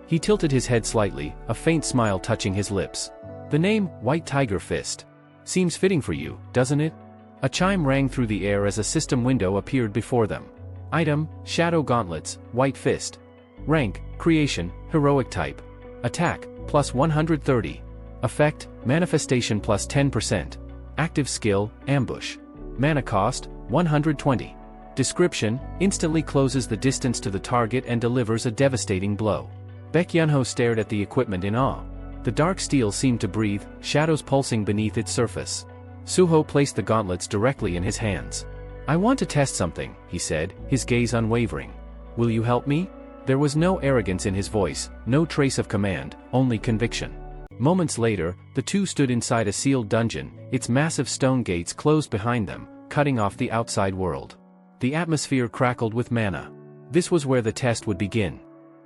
Speaker 1: He tilted his head slightly, a faint smile touching his lips. The name, White Tiger Fist. Seems fitting for you, doesn't it? A chime rang through the air as a system window appeared before them. Item, Shadow Gauntlets, White Fist. Rank, Creation, Heroic type. Attack, plus 130. Effect, manifestation plus 10%. Active skill, ambush. Mana cost, 120. Description, instantly closes the distance to the target and delivers a devastating blow. Baek Yunho stared at the equipment in awe. The dark steel seemed to breathe, shadows pulsing beneath its surface. Suho placed the gauntlets directly in his hands. "I want to test something," he said, his gaze unwavering. "Will you help me?" There was no arrogance in his voice, no trace of command, only conviction. Moments later, the two stood inside a sealed dungeon, its massive stone gates closed behind them, cutting off the outside world. The atmosphere crackled with mana. This was where the test would begin.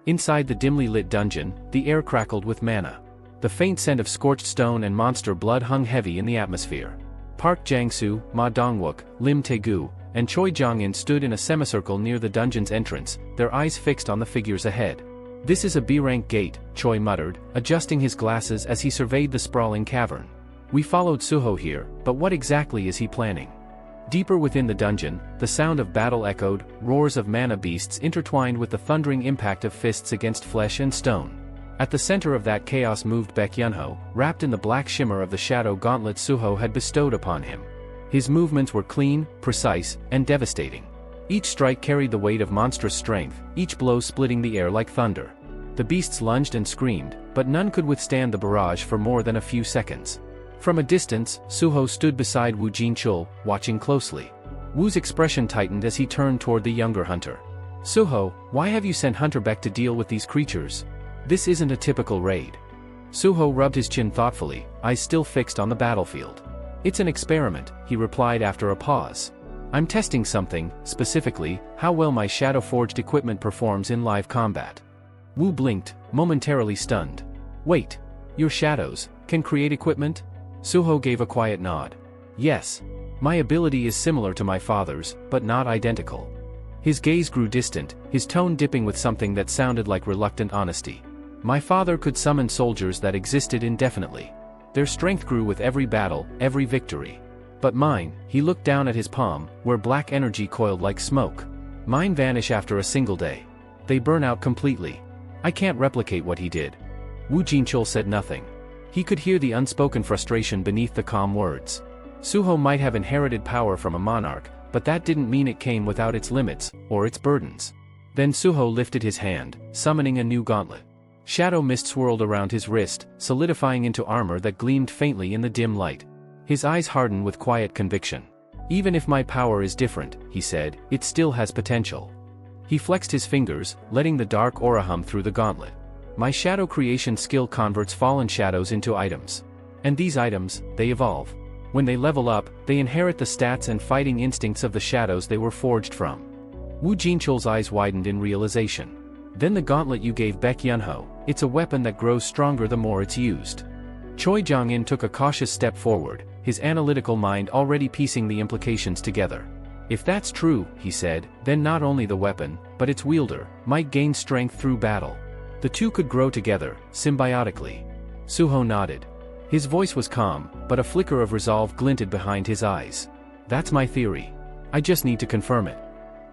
Speaker 1: Inside the dimly lit dungeon, the air crackled with mana. The faint scent of scorched stone and monster blood hung heavy in the atmosphere. Park Jang-soo, Ma Dongwook, Lim Tae-gu, and Choi Jong-in stood in a semicircle near the dungeon's entrance, their eyes fixed on the figures ahead. "This is a B-rank gate," Choi muttered, adjusting his glasses as he surveyed the sprawling cavern. "We followed Suho here, but what exactly is he planning?" Deeper within the dungeon, the sound of battle echoed, roars of mana beasts intertwined with the thundering impact of fists against flesh and stone. At the center of that chaos moved Baek Yunho, wrapped in the black shimmer of the shadow gauntlet Suho had bestowed upon him. His movements were clean, precise, and devastating. Each strike carried the weight of monstrous strength, each blow splitting the air like thunder. The beasts lunged and screamed, but none could withstand the barrage for more than a few seconds. From a distance, Suho stood beside Wu Jinchul, watching closely. Wu's expression tightened as he turned toward the younger hunter. "Suho, why have you sent Hunter Beck to deal with these creatures? This isn't a typical raid." Suho rubbed his chin thoughtfully, eyes still fixed on the battlefield. "It's an experiment," he replied after a pause. "I'm testing something, specifically, how well my shadow-forged equipment performs in live combat." Wu blinked, momentarily stunned. "Wait. Your shadows can create equipment?" Suho gave a quiet nod. "Yes. My ability is similar to my father's, but not identical." His gaze grew distant, his tone dipping with something that sounded like reluctant honesty. "My father could summon soldiers that existed indefinitely. Their strength grew with every battle, every victory. But mine," he looked down at his palm, where black energy coiled like smoke. "Mine vanish after a single day. They burn out completely. I can't replicate what he did." Wu Jinchul said nothing. He could hear the unspoken frustration beneath the calm words. Suho might have inherited power from a monarch, but that didn't mean it came without its limits, or its burdens. Then Suho lifted his hand, summoning a new gauntlet. Shadow mist swirled around his wrist, solidifying into armor that gleamed faintly in the dim light. His eyes hardened with quiet conviction. "Even if my power is different," he said, "it still has potential." He flexed his fingers, letting the dark aura hum through the gauntlet. "My shadow creation skill converts fallen shadows into items. And these items, they evolve. When they level up, they inherit the stats and fighting instincts of the shadows they were forged from." Wu Jinchul's eyes widened in realization. "Then the gauntlet you gave Baek Yunho, it's a weapon that grows stronger the more it's used." Choi Jong-in took a cautious step forward, his analytical mind already piecing the implications together. "If that's true," he said, "then not only the weapon, but its wielder, might gain strength through battle. The two could grow together, symbiotically." Suho nodded. His voice was calm, but a flicker of resolve glinted behind his eyes. "That's my theory. I just need to confirm it."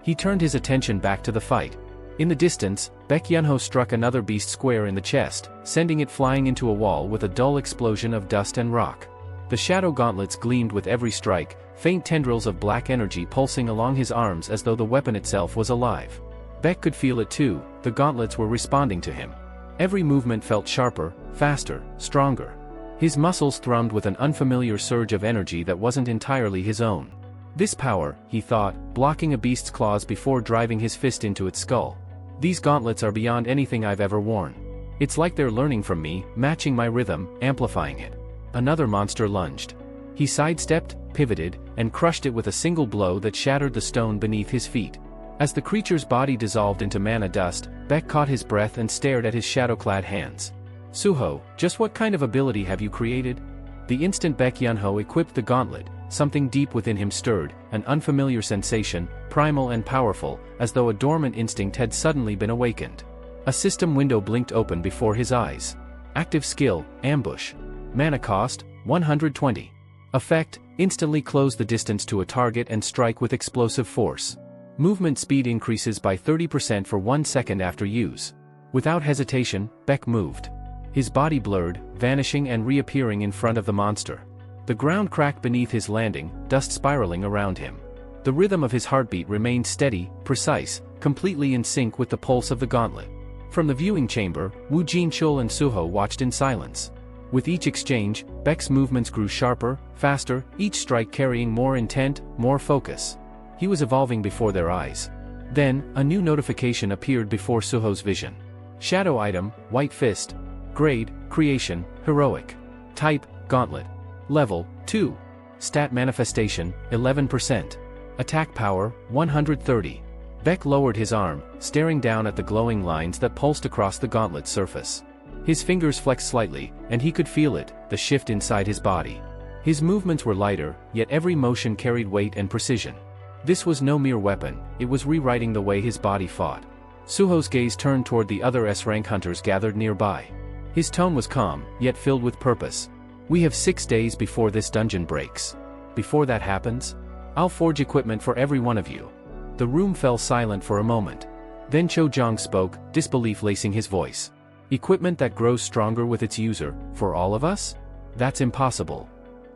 Speaker 1: He turned his attention back to the fight. In the distance, Baek Yunho struck another beast square in the chest, sending it flying into a wall with a dull explosion of dust and rock. The shadow gauntlets gleamed with every strike, faint tendrils of black energy pulsing along his arms as though the weapon itself was alive. Baek could feel it too, the gauntlets were responding to him. Every movement felt sharper, faster, stronger. His muscles thrummed with an unfamiliar surge of energy that wasn't entirely his own. "This power," he thought, blocking a beast's claws before driving his fist into its skull. "These gauntlets are beyond anything I've ever worn. It's like they're learning from me, matching my rhythm, amplifying it." Another monster lunged. He sidestepped, pivoted, and crushed it with a single blow that shattered the stone beneath his feet. As the creature's body dissolved into mana dust, Baek caught his breath and stared at his shadow-clad hands. "Suho, just what kind of ability have you created?" The instant Baek Yunho equipped the gauntlet, something deep within him stirred, an unfamiliar sensation, primal and powerful, as though a dormant instinct had suddenly been awakened. A system window blinked open before his eyes. Active skill, ambush. Mana cost, 120. Effect, instantly close the distance to a target and strike with explosive force. Movement speed increases by 30% for 1 second after use. Without hesitation, Beck moved. His body blurred, vanishing and reappearing in front of the monster. The ground cracked beneath his landing, dust spiraling around him. The rhythm of his heartbeat remained steady, precise, completely in sync with the pulse of the gauntlet. From the viewing chamber, Wu Jinchul and Suho watched in silence. With each exchange, Beck's movements grew sharper, faster, each strike carrying more intent, more focus. He was evolving before their eyes. Then, a new notification appeared before Suho's vision. Shadow item, White Fist. Grade, Creation, Heroic. Type, Gauntlet. Level, 2. Stat Manifestation, 11%. Attack Power, 130. Beck lowered his arm, staring down at the glowing lines that pulsed across the gauntlet's surface. His fingers flexed slightly, and he could feel it, the shift inside his body. His movements were lighter, yet every motion carried weight and precision. This was no mere weapon, it was rewriting the way his body fought. Suho's gaze turned toward the other S-rank hunters gathered nearby. His tone was calm, yet filled with purpose. We have 6 days before this dungeon breaks. Before that happens, I'll forge equipment for every one of you. The room fell silent for a moment. Then Cho Jong spoke, disbelief lacing his voice. Equipment that grows stronger with its user, for all of us? That's impossible.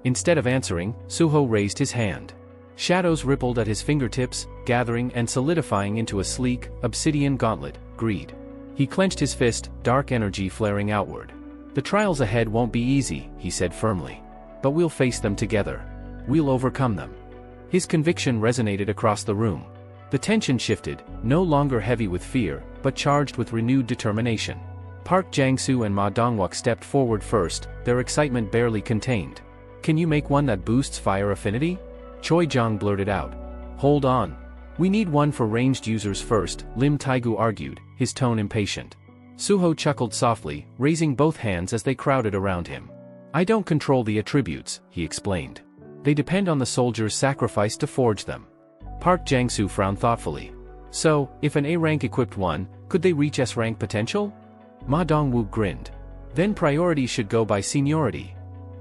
Speaker 1: Instead of answering, Suho raised his hand. Shadows rippled at his fingertips, gathering and solidifying into a sleek, obsidian gauntlet, Greed. He clenched his fist, dark energy flaring outward. The trials ahead won't be easy, he said firmly. But we'll face them together. We'll overcome them. His conviction resonated across the room. The tension shifted, no longer heavy with fear, but charged with renewed determination. Park Jang-soo and Ma Dongwook stepped forward first, their excitement barely contained. Can you make one that boosts fire affinity? Choi Jong blurted out. Hold on. We need one for ranged users first, Lim Taigu argued, his tone impatient. Suho chuckled softly, raising both hands as they crowded around him. I don't control the attributes, he explained. They depend on the soldier's sacrifice to forge them. Park Jang-soo frowned thoughtfully. So, if an A-rank equipped one, could they reach S-rank potential? Ma Dongwook grinned. Then priority should go by seniority.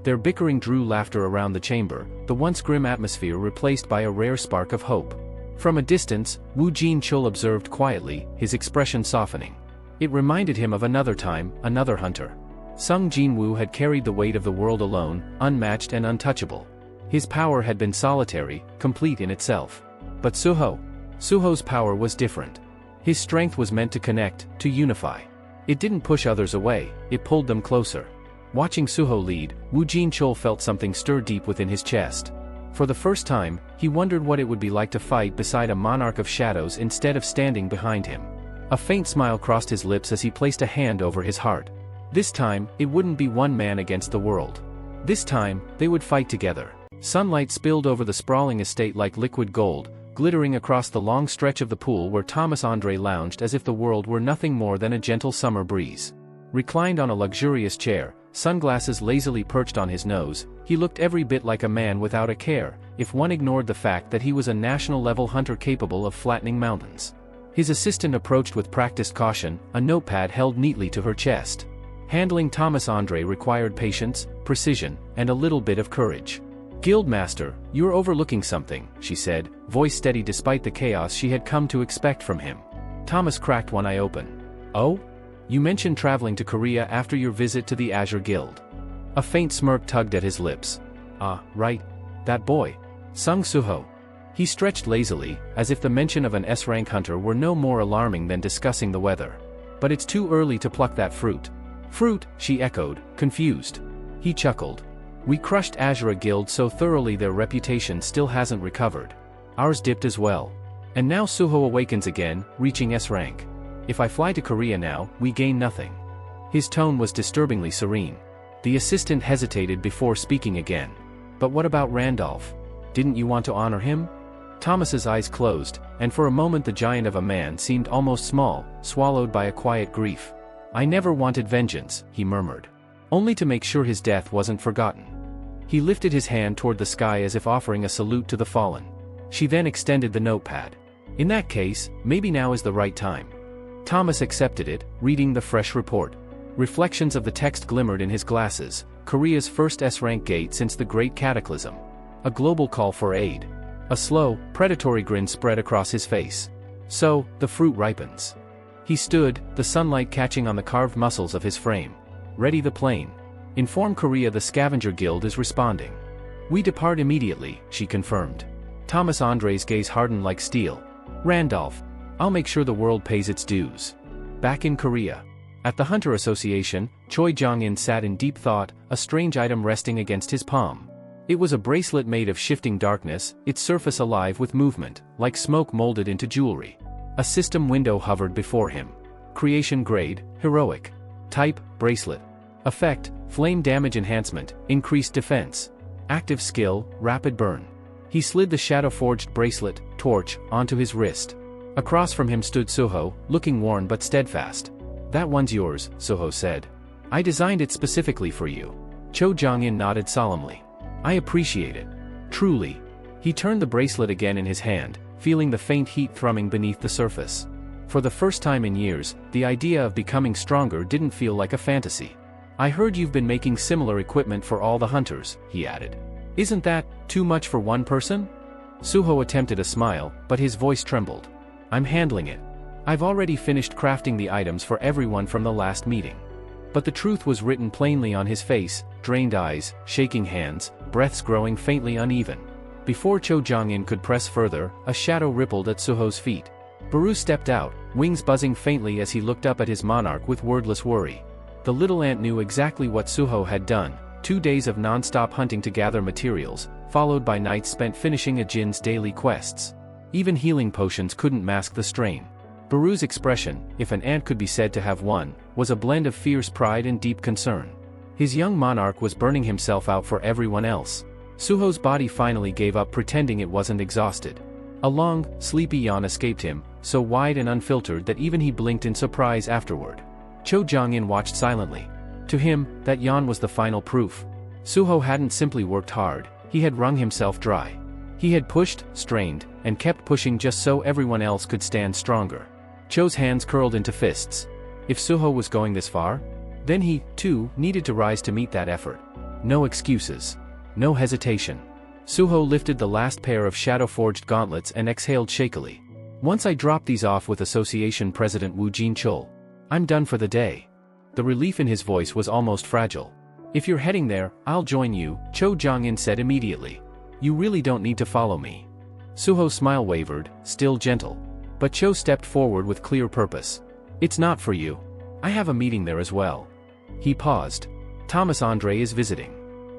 Speaker 1: Their bickering drew laughter around the chamber, the once grim atmosphere replaced by a rare spark of hope. From a distance, Wu Jinchul observed quietly, his expression softening. It reminded him of another time, another hunter. Sung Jinwoo had carried the weight of the world alone, unmatched and untouchable. His power had been solitary, complete in itself. But Suho's power was different. His strength was meant to connect, to unify. It didn't push others away, it pulled them closer. Watching Suho lead, Wu Jinchul felt something stir deep within his chest. For the first time, he wondered what it would be like to fight beside a monarch of shadows instead of standing behind him. A faint smile crossed his lips as he placed a hand over his heart. This time, it wouldn't be one man against the world. This time, they would fight together. Sunlight spilled over the sprawling estate like liquid gold, glittering across the long stretch of the pool where Thomas Andre lounged as if the world were nothing more than a gentle summer breeze. Reclined on a luxurious chair, sunglasses lazily perched on his nose, he looked every bit like a man without a care, if one ignored the fact that he was a national-level hunter capable of flattening mountains. His assistant approached with practiced caution, a notepad held neatly to her chest. Handling Thomas Andre required patience, precision, and a little bit of courage. Guildmaster, you're overlooking something, she said, voice steady despite the chaos she had come to expect from him. Thomas cracked one eye open. Oh? You mentioned traveling to Korea after your visit to the Azure Guild. A faint smirk tugged at his lips. Ah, right. That boy. Sung Suho. He stretched lazily, as if the mention of an S-rank hunter were no more alarming than discussing the weather. But it's too early to pluck that fruit. Fruit, she echoed, confused. He chuckled. We crushed Azure Guild so thoroughly their reputation still hasn't recovered. Ours dipped as well. And now Suho awakens again, reaching S-rank. If I fly to Korea now, we gain nothing. His tone was disturbingly serene. The assistant hesitated before speaking again. But what about Randolph? Didn't you want to honor him? Thomas's eyes closed, and for a moment the giant of a man seemed almost small, swallowed by a quiet grief. I never wanted vengeance, he murmured. Only to make sure his death wasn't forgotten. He lifted his hand toward the sky as if offering a salute to the fallen. She then extended the notepad. In that case, maybe now is the right time. Thomas accepted it, reading the fresh report. Reflections of the text glimmered in his glasses, Korea's first S-rank gate since the Great Cataclysm. A global call for aid. A slow, predatory grin spread across his face. So, the fruit ripens. He stood, the sunlight catching on the carved muscles of his frame. Ready the plane. Inform Korea the Scavenger Guild is responding. We depart immediately, she confirmed. Thomas Andre's gaze hardened like steel. Randolph. I'll make sure the world pays its dues. Back in Korea. At the Hunter Association, Choi Jong-in sat in deep thought, a strange item resting against his palm. It was a bracelet made of shifting darkness, its surface alive with movement, like smoke molded into jewelry. A system window hovered before him. Creation grade, heroic. Type, bracelet. Effect, flame damage enhancement, increased defense. Active skill, rapid burn. He slid the shadow-forged bracelet, torch, onto his wrist. Across from him stood Suho, looking worn but steadfast. That one's yours, Suho said. I designed it specifically for you. Cho Jong-in nodded solemnly. I appreciate it. Truly. He turned the bracelet again in his hand, feeling the faint heat thrumming beneath the surface. For the first time in years, the idea of becoming stronger didn't feel like a fantasy. I heard you've been making similar equipment for all the hunters, he added. Isn't that too much for one person? Suho attempted a smile, but his voice trembled. I'm handling it. I've already finished crafting the items for everyone from the last meeting. But the truth was written plainly on his face, drained eyes, shaking hands, breaths growing faintly uneven. Before Cho Jong-in could press further, a shadow rippled at Suho's feet. Baru stepped out, wings buzzing faintly as he looked up at his monarch with wordless worry. The little ant knew exactly what Suho had done, 2 days of non-stop hunting to gather materials, followed by nights spent finishing Ajin's daily quests. Even healing potions couldn't mask the strain. Baru's expression, if an ant could be said to have one, was a blend of fierce pride and deep concern. His young monarch was burning himself out for everyone else. Suho's body finally gave up pretending it wasn't exhausted. A long, sleepy yawn escaped him, so wide and unfiltered that even he blinked in surprise afterward. Cho Jong-in watched silently. To him, that yawn was the final proof. Suho hadn't simply worked hard, he had wrung himself dry. He had pushed, strained, and kept pushing just so everyone else could stand stronger. Cho's hands curled into fists. If Suho was going this far, then he, too, needed to rise to meet that effort. No excuses. No hesitation. Suho lifted the last pair of shadow-forged gauntlets and exhaled shakily. Once I drop these off with Association President Woo Jin-chul, I'm done for the day. The relief in his voice was almost fragile. If you're heading there, I'll join you, Cho Jong-in said immediately. You really don't need to follow me. Suho's smile wavered, still gentle. But Cho stepped forward with clear purpose. It's not for you. I have a meeting there as well. He paused. Thomas Andre is visiting.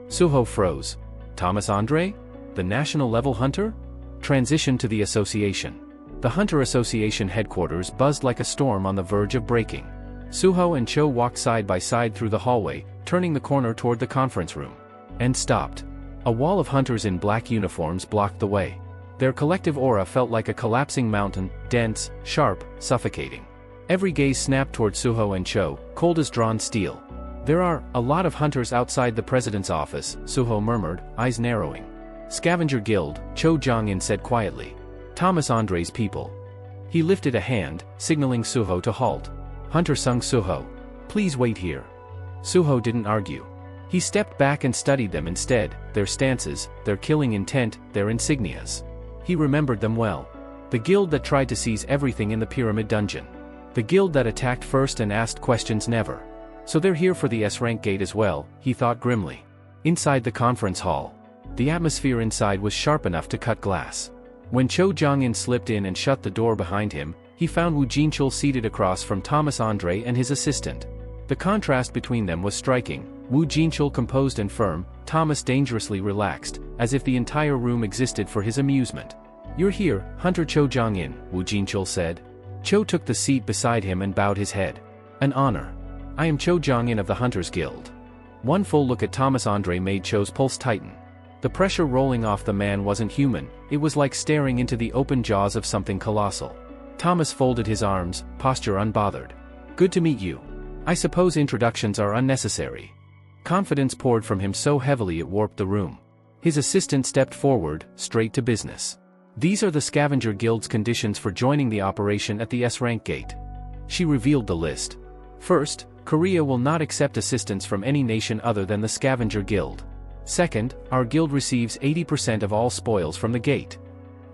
Speaker 1: Suho froze. Thomas Andre? The national-level hunter? Transition to the association. The Hunter Association headquarters buzzed like a storm on the verge of breaking. Suho and Cho walked side by side through the hallway, turning the corner toward the conference room. And stopped. A wall of hunters in black uniforms blocked the way. Their collective aura felt like a collapsing mountain, dense, sharp, suffocating. Every gaze snapped toward Suho and Cho, cold as drawn steel. There are a lot of hunters outside the president's office, Suho murmured, eyes narrowing. Scavenger Guild, Cho Jong-in said quietly. Thomas Andre's people. He lifted a hand, signaling Suho to halt. Hunter sung Suho. Please wait here. Suho didn't argue. He stepped back and studied them instead, their stances, their killing intent, their insignias. He remembered them well. The guild that tried to seize everything in the pyramid dungeon. The guild that attacked first and asked questions never. So they're here for the S-rank gate as well, he thought grimly. Inside the conference hall. The atmosphere inside was sharp enough to cut glass. When Cho Jong-in slipped in and shut the door behind him, he found Woo Jin-chul seated across from Thomas Andre and his assistant. The contrast between them was striking, Woo Jin-chul composed and firm, Thomas dangerously relaxed, as if the entire room existed for his amusement. You're here, Hunter Cho Jong-in, Woo Jin-chul said. Cho took the seat beside him and bowed his head. An honor. I am Cho Jong-in of the Hunters Guild. One full look at Thomas Andre made Cho's pulse tighten. The pressure rolling off the man wasn't human, it was like staring into the open jaws of something colossal. Thomas folded his arms, posture unbothered. Good to meet you. I suppose introductions are unnecessary. Confidence poured from him so heavily it warped the room. His assistant stepped forward, straight to business. These are the Scavenger Guild's conditions for joining the operation at the S-rank gate. She revealed the list. First, Korea will not accept assistance from any nation other than the Scavenger Guild. Second, our guild receives 80% of all spoils from the gate.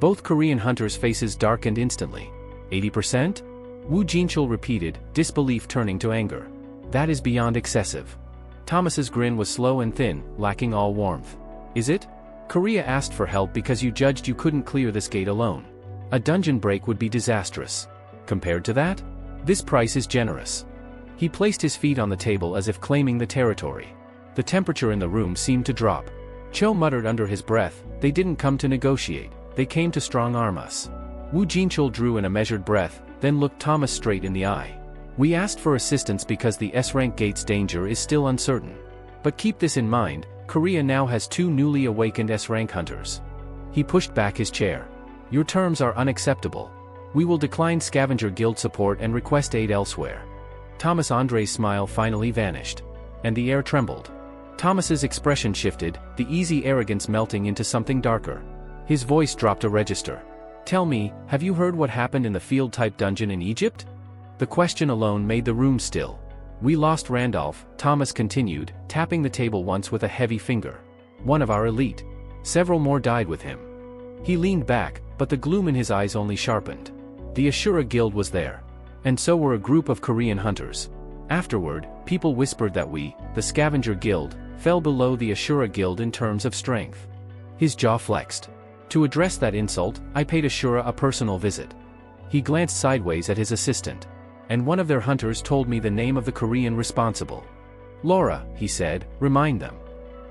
Speaker 1: Both Korean hunters' faces darkened instantly. 80%? Wu Jinchul repeated, disbelief turning to anger. That is beyond excessive. Thomas's grin was slow and thin, lacking all warmth. Is it? Korea asked for help because you judged you couldn't clear this gate alone. A dungeon break would be disastrous. Compared to that? This price is generous. He placed his feet on the table as if claiming the territory. The temperature in the room seemed to drop. Cho muttered under his breath, they didn't come to negotiate, they came to strong-arm us. Wu Jinchul drew in a measured breath, then looked Thomas straight in the eye. We asked for assistance because the S-rank gate's danger is still uncertain. But keep this in mind, Korea now has 2 newly awakened S-rank hunters. He pushed back his chair. Your terms are unacceptable. We will decline Scavenger Guild support and request aid elsewhere. Thomas Andre's smile finally vanished. And the air trembled. Thomas's expression shifted, the easy arrogance melting into something darker. His voice dropped a register. Tell me, have you heard what happened in the field-type dungeon in Egypt? The question alone made the room still. We lost Randolph, Thomas continued, tapping the table once with a heavy finger. One of our elite. Several more died with him. He leaned back, but the gloom in his eyes only sharpened. The Ashura Guild was there. And so were a group of Korean hunters. Afterward, people whispered that we, the Scavenger Guild, fell below the Ashura Guild in terms of strength. His jaw flexed. To address that insult, I paid Ashura a personal visit. He glanced sideways at his assistant. And one of their hunters told me the name of the Korean responsible. Laura, he said, remind them.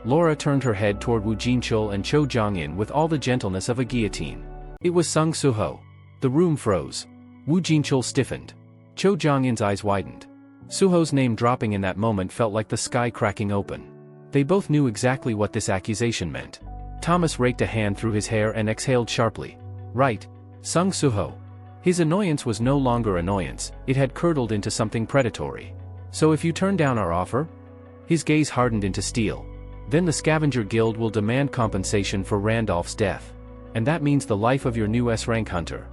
Speaker 1: Laura turned her head toward Wu Jinchul and Cho Jong-in with all the gentleness of a guillotine. It was Sung Suho. The room froze. Wu Jinchul stiffened. Cho Jong-in's eyes widened. Suho's name dropping in that moment felt like the sky cracking open. They both knew exactly what this accusation meant. Thomas raked a hand through his hair and exhaled sharply. Right. Sung Suho. His annoyance was no longer annoyance, it had curdled into something predatory. So if you turn down our offer? His gaze hardened into steel. Then the Scavenger Guild will demand compensation for Randolph's death. And that means the life of your new S-rank hunter.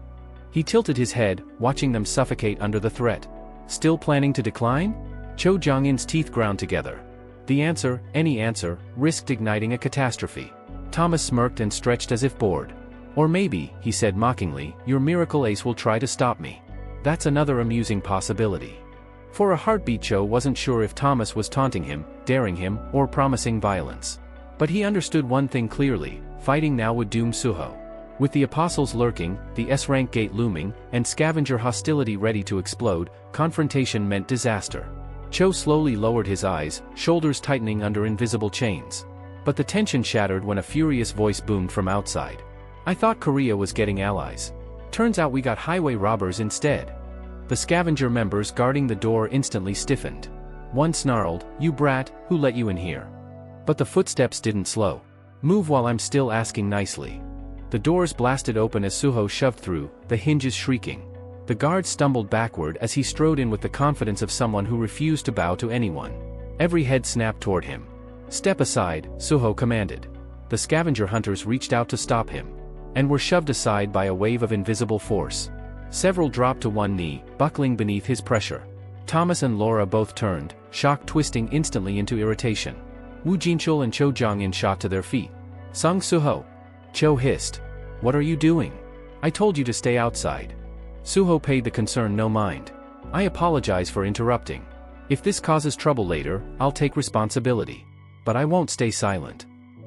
Speaker 1: He tilted his head, watching them suffocate under the threat. Still planning to decline? Cho Jong-in's teeth ground together. The answer, any answer, risked igniting a catastrophe. Thomas smirked and stretched as if bored. Or maybe, he said mockingly, your miracle ace will try to stop me. That's another amusing possibility. For a heartbeat, Cho wasn't sure if Thomas was taunting him, daring him, or promising violence. But he understood one thing clearly, fighting now would doom Suho. With the apostles lurking, the S-rank gate looming, and scavenger hostility ready to explode, confrontation meant disaster. Cho slowly lowered his eyes, shoulders tightening under invisible chains. But the tension shattered when a furious voice boomed from outside. I thought Korea was getting allies. Turns out we got highway robbers instead. The scavenger members guarding the door instantly stiffened. One snarled, you brat, who let you in here? But the footsteps didn't slow. Move while I'm still asking nicely. The doors blasted open as Suho shoved through, the hinges shrieking. The guard stumbled backward as he strode in with the confidence of someone who refused to bow to anyone. Every head snapped toward him. Step aside, Suho commanded. The scavenger hunters reached out to stop him. And were shoved aside by a wave of invisible force. Several dropped to one knee, buckling beneath his pressure. Thomas and Laura both turned, shock twisting instantly into irritation. Wu Jinchul and Cho Jong-in shot to their feet. Sung Suho. Cho hissed. What are you doing? I told you to stay outside. Suho paid the concern no mind. I apologize for interrupting. If this causes trouble later, I'll take responsibility. But I won't stay silent.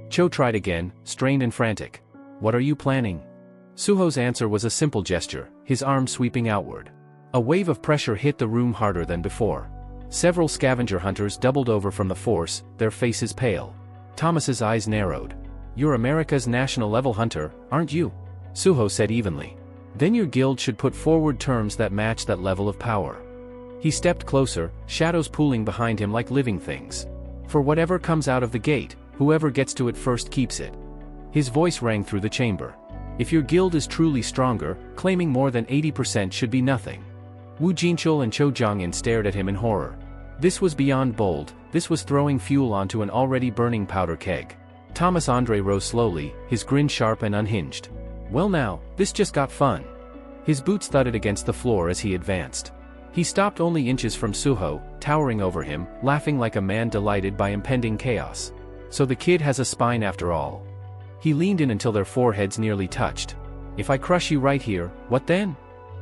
Speaker 1: Cho tried again, strained and frantic. What are you planning? Suho's answer was a simple gesture, his arm sweeping outward. A wave of pressure hit the room harder than before. Several scavenger hunters doubled over from the force, their faces pale. Thomas's eyes narrowed. You're America's national-level hunter, aren't you? Suho said evenly. Then your guild should put forward terms that match that level of power. He stepped closer, shadows pooling behind him like living things. For whatever comes out of the gate, whoever gets to it first keeps it. His voice rang through the chamber. If your guild is truly stronger, claiming more than 80% should be nothing. Wu Jinchul and Cho Jong-in stared at him in horror. This was beyond bold, this was throwing fuel onto an already burning powder keg. Thomas Andre rose slowly, his grin sharp and unhinged. Well now, this just got fun. His boots thudded against the floor as he advanced. He stopped only inches from Suho, towering over him, laughing like a man delighted by impending chaos. So the kid has a spine after all. He leaned in until their foreheads nearly touched. If I crush you right here, what then?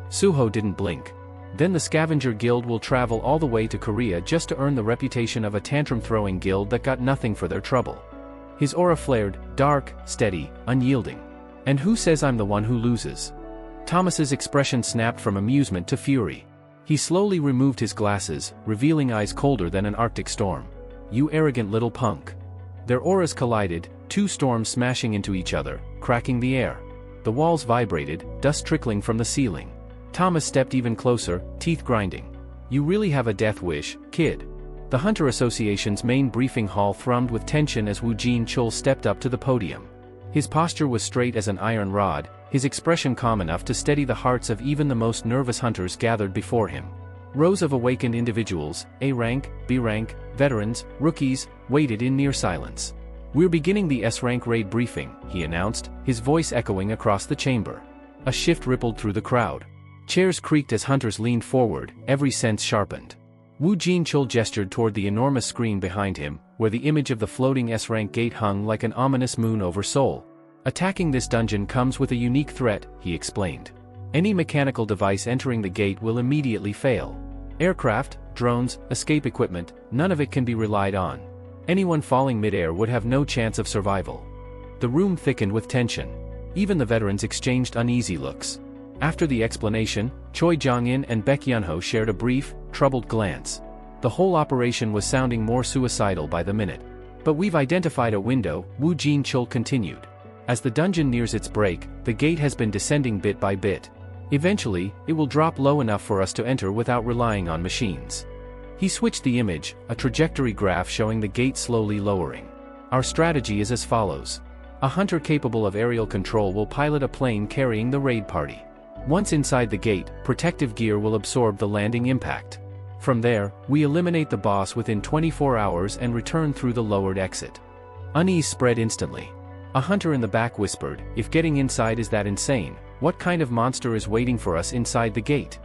Speaker 1: Suho didn't blink. Then the Scavenger Guild will travel all the way to Korea just to earn the reputation of a tantrum-throwing guild that got nothing for their trouble. His aura flared, dark, steady, unyielding. And who says I'm the one who loses? Thomas's expression snapped from amusement to fury. He slowly removed his glasses, revealing eyes colder than an Arctic storm. You arrogant little punk. Their auras collided, two storms smashing into each other, cracking the air. The walls vibrated, dust trickling from the ceiling. Thomas stepped even closer, teeth grinding. You really have a death wish, kid. The Hunter Association's main briefing hall thrummed with tension as Woo Jin-chul stepped up to the podium. His posture was straight as an iron rod, his expression calm enough to steady the hearts of even the most nervous hunters gathered before him. Rows of awakened individuals, A rank, B rank, veterans, rookies, waited in near silence. We're beginning the S rank raid briefing, he announced, his voice echoing across the chamber. A shift rippled through the crowd. Chairs creaked as hunters leaned forward, every sense sharpened. Woo Jin-chul gestured toward the enormous screen behind him, where the image of the floating S-rank gate hung like an ominous moon over Seoul. Attacking this dungeon comes with a unique threat, he explained. Any mechanical device entering the gate will immediately fail. Aircraft, drones, escape equipment, none of it can be relied on. Anyone falling midair would have no chance of survival. The room thickened with tension. Even the veterans exchanged uneasy looks. After the explanation, Choi Jong-in and Baek Yun-ho shared a brief, troubled glance. The whole operation was sounding more suicidal by the minute. But we've identified a window, Woo Jin-chul continued. As the dungeon nears its break, the gate has been descending bit by bit. Eventually, it will drop low enough for us to enter without relying on machines. He switched the image, a trajectory graph showing the gate slowly lowering. Our strategy is as follows. A hunter capable of aerial control will pilot a plane carrying the raid party. Once inside the gate, protective gear will absorb the landing impact. From there, we eliminate the boss within 24 hours and return through the lowered exit. Unease spread instantly. A hunter in the back whispered, if getting inside is that insane, what kind of monster is waiting for us inside the gate?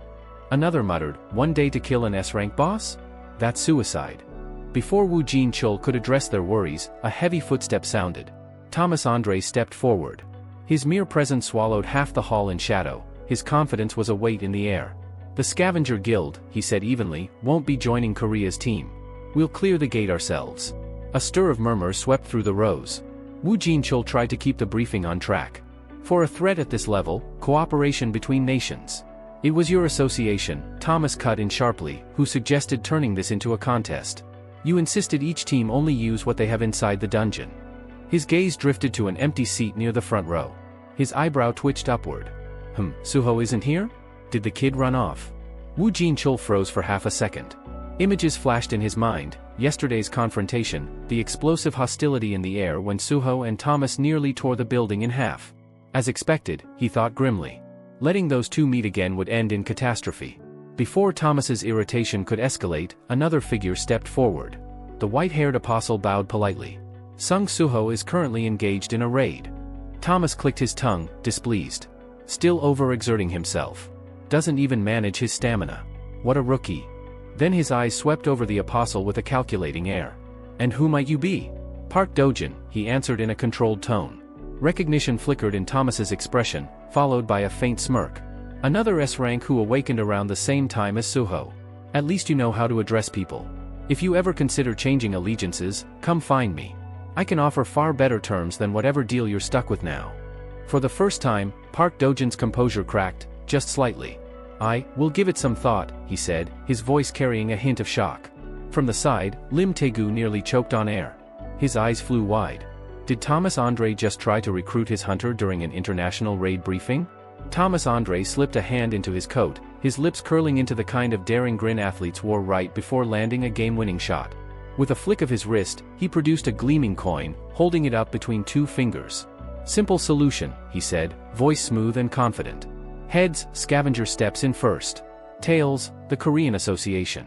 Speaker 1: Another muttered, 1 day to kill an S-rank boss? That's suicide. Before Woo Jin-chul could address their worries, a heavy footstep sounded. Thomas Andre stepped forward. His mere presence swallowed half the hall in shadow, his confidence was a weight in the air. The Scavenger Guild, he said evenly, won't be joining Korea's team. We'll clear the gate ourselves. A stir of murmurs swept through the rows. Woo Jin-chul tried to keep the briefing on track. For a threat at this level, cooperation between nations. It was your association, Thomas cut in sharply, who suggested turning this into a contest. You insisted each team only use what they have inside the dungeon. His gaze drifted to an empty seat near the front row. His eyebrow twitched upward. Suho isn't here? Did the kid run off? Woo Jin-chul froze for half a second. Images flashed in his mind, yesterday's confrontation, the explosive hostility in the air when Suho and Thomas nearly tore the building in half. As expected, he thought grimly. Letting those two meet again would end in catastrophe. Before Thomas's irritation could escalate, another figure stepped forward. The white-haired apostle bowed politely. Sung Suho is currently engaged in a raid. Thomas clicked his tongue, displeased. Still overexerting himself. Doesn't even manage his stamina. What a rookie. Then his eyes swept over the apostle with a calculating air. And who might you be? Park Dojin, he answered in a controlled tone. Recognition flickered in Thomas's expression, followed by a faint smirk. Another S-rank who awakened around the same time as Suho. At least you know how to address people. If you ever consider changing allegiances, come find me. I can offer far better terms than whatever deal you're stuck with now. For the first time, Park Dojin's composure cracked, just slightly. I will give it some thought, he said, his voice carrying a hint of shock. From the side, Lim Taegu nearly choked on air. His eyes flew wide. Did Thomas Andre just try to recruit his hunter during an international raid briefing? Thomas Andre slipped a hand into his coat, his lips curling into the kind of daring grin athletes wore right before landing a game-winning shot. With a flick of his wrist, he produced a gleaming coin, holding it up between two fingers. Simple solution, he said, voice smooth and confident. Heads, Scavenger steps in first. Tails, the Korean Association.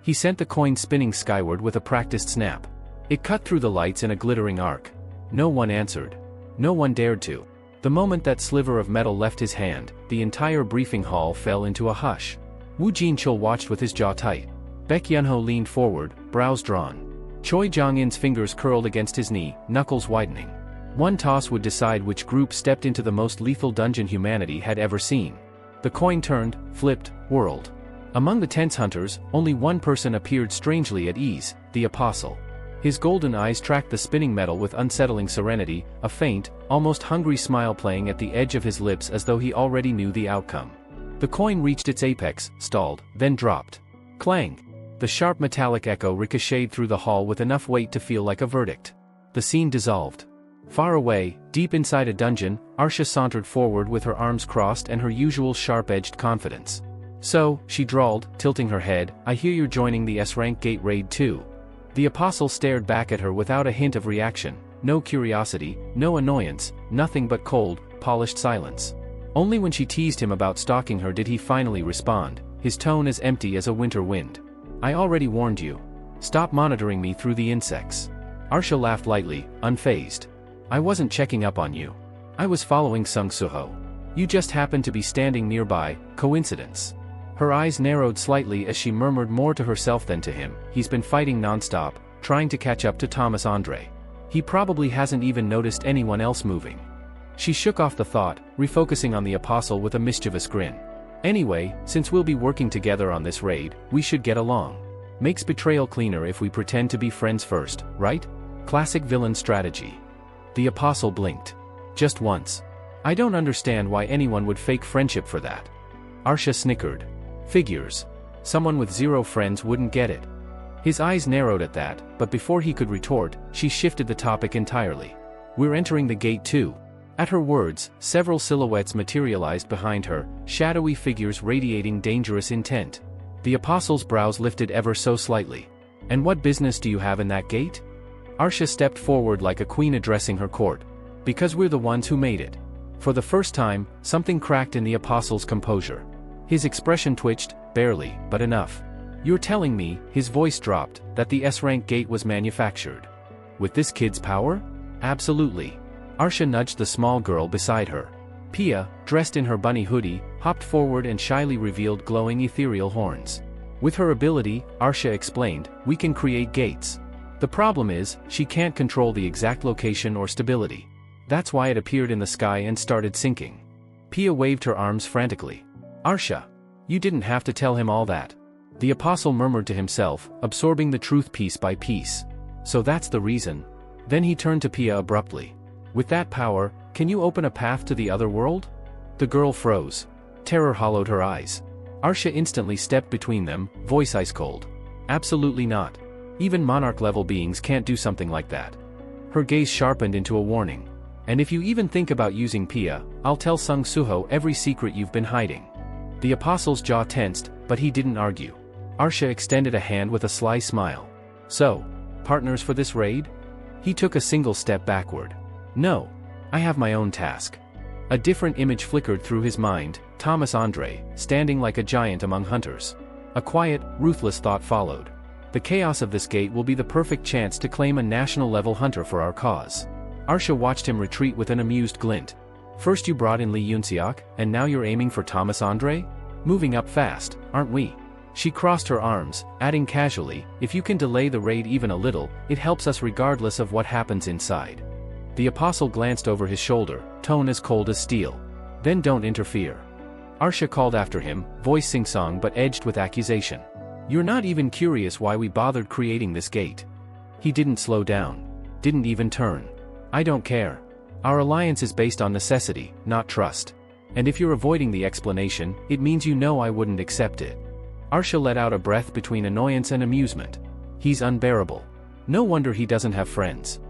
Speaker 1: He sent the coin spinning skyward with a practiced snap. It cut through the lights in a glittering arc. No one answered. No one dared to. The moment that sliver of metal left his hand, the entire briefing hall fell into a hush. Woo Jin-chul watched with his jaw tight. Baek Yun-ho leaned forward, brows drawn. Choi Jong-in's fingers curled against his knee, knuckles widening. One toss would decide which group stepped into the most lethal dungeon humanity had ever seen. The coin turned, flipped, whirled. Among the tense hunters, only one person appeared strangely at ease, the apostle. His golden eyes tracked the spinning metal with unsettling serenity, a faint, almost hungry smile playing at the edge of his lips as though he already knew the outcome. The coin reached its apex, stalled, then dropped. Clang! The sharp metallic echo ricocheted through the hall with enough weight to feel like a verdict. The scene dissolved. Far away, deep inside a dungeon, Arsha sauntered forward with her arms crossed and her usual sharp-edged confidence. "So," she drawled, tilting her head, "I hear you're joining the S-rank gate raid too." The apostle stared back at her without a hint of reaction, no curiosity, no annoyance, nothing but cold, polished silence. Only when she teased him about stalking her did he finally respond, his tone as empty as a winter wind. "I already warned you. Stop monitoring me through the insects." Arsha laughed lightly, unfazed. "I wasn't checking up on you. I was following Sung Suho. You just happened to be standing nearby, coincidence." Her eyes narrowed slightly as she murmured more to herself than to him, "He's been fighting nonstop, trying to catch up to Thomas Andre. He probably hasn't even noticed anyone else moving." She shook off the thought, refocusing on the apostle with a mischievous grin. "Anyway, since we'll be working together on this raid, we should get along. Makes betrayal cleaner if we pretend to be friends first, right? Classic villain strategy." The apostle blinked. "Just once. I don't understand why anyone would fake friendship for that." Arsha snickered. "Figures. Someone with 0 friends wouldn't get it." His eyes narrowed at that, but before he could retort, she shifted the topic entirely. "We're entering the gate too." At her words, several silhouettes materialized behind her, shadowy figures radiating dangerous intent. The apostle's brows lifted ever so slightly. "And what business do you have in that gate?" Arsha stepped forward like a queen addressing her court. "Because we're the ones who made it." For the first time, something cracked in the apostle's composure. His expression twitched, barely, but enough. "You're telling me," his voice dropped, "that the S-rank gate was manufactured? With this kid's power?" "Absolutely." Arsha nudged the small girl beside her. Pia, dressed in her bunny hoodie, hopped forward and shyly revealed glowing ethereal horns. "With her ability," Arsha explained, "we can create gates. The problem is, she can't control the exact location or stability. That's why it appeared in the sky and started sinking." Pia waved her arms frantically. "Arsha! You didn't have to tell him all that." The apostle murmured to himself, absorbing the truth piece by piece. "So that's the reason." Then he turned to Pia abruptly. "With that power, can you open a path to the other world?" The girl froze. Terror hollowed her eyes. Arsha instantly stepped between them, voice ice cold. "Absolutely not. Even monarch-level beings can't do something like that." Her gaze sharpened into a warning. "And if you even think about using Pia, I'll tell Sung Suho every secret you've been hiding." The apostle's jaw tensed, but he didn't argue. Arsha extended a hand with a sly smile. "So, partners for this raid?" He took a single step backward. "No. I have my own task." A different image flickered through his mind, Thomas Andre, standing like a giant among hunters. A quiet, ruthless thought followed. "The chaos of this gate will be the perfect chance to claim a national-level hunter for our cause." Arsha watched him retreat with an amused glint. "First you brought in Lee Yunseok, and now you're aiming for Thomas Andre? Moving up fast, aren't we?" She crossed her arms, adding casually, "If you can delay the raid even a little, it helps us regardless of what happens inside." The apostle glanced over his shoulder, tone as cold as steel. "Then don't interfere." Arsha called after him, voice sing-song but edged with accusation. "You're not even curious why we bothered creating this gate." He didn't slow down. Didn't even turn. "I don't care. Our alliance is based on necessity, not trust. And if you're avoiding the explanation, it means you know I wouldn't accept it." Arsha let out a breath between annoyance and amusement. "He's unbearable. No wonder he doesn't have friends."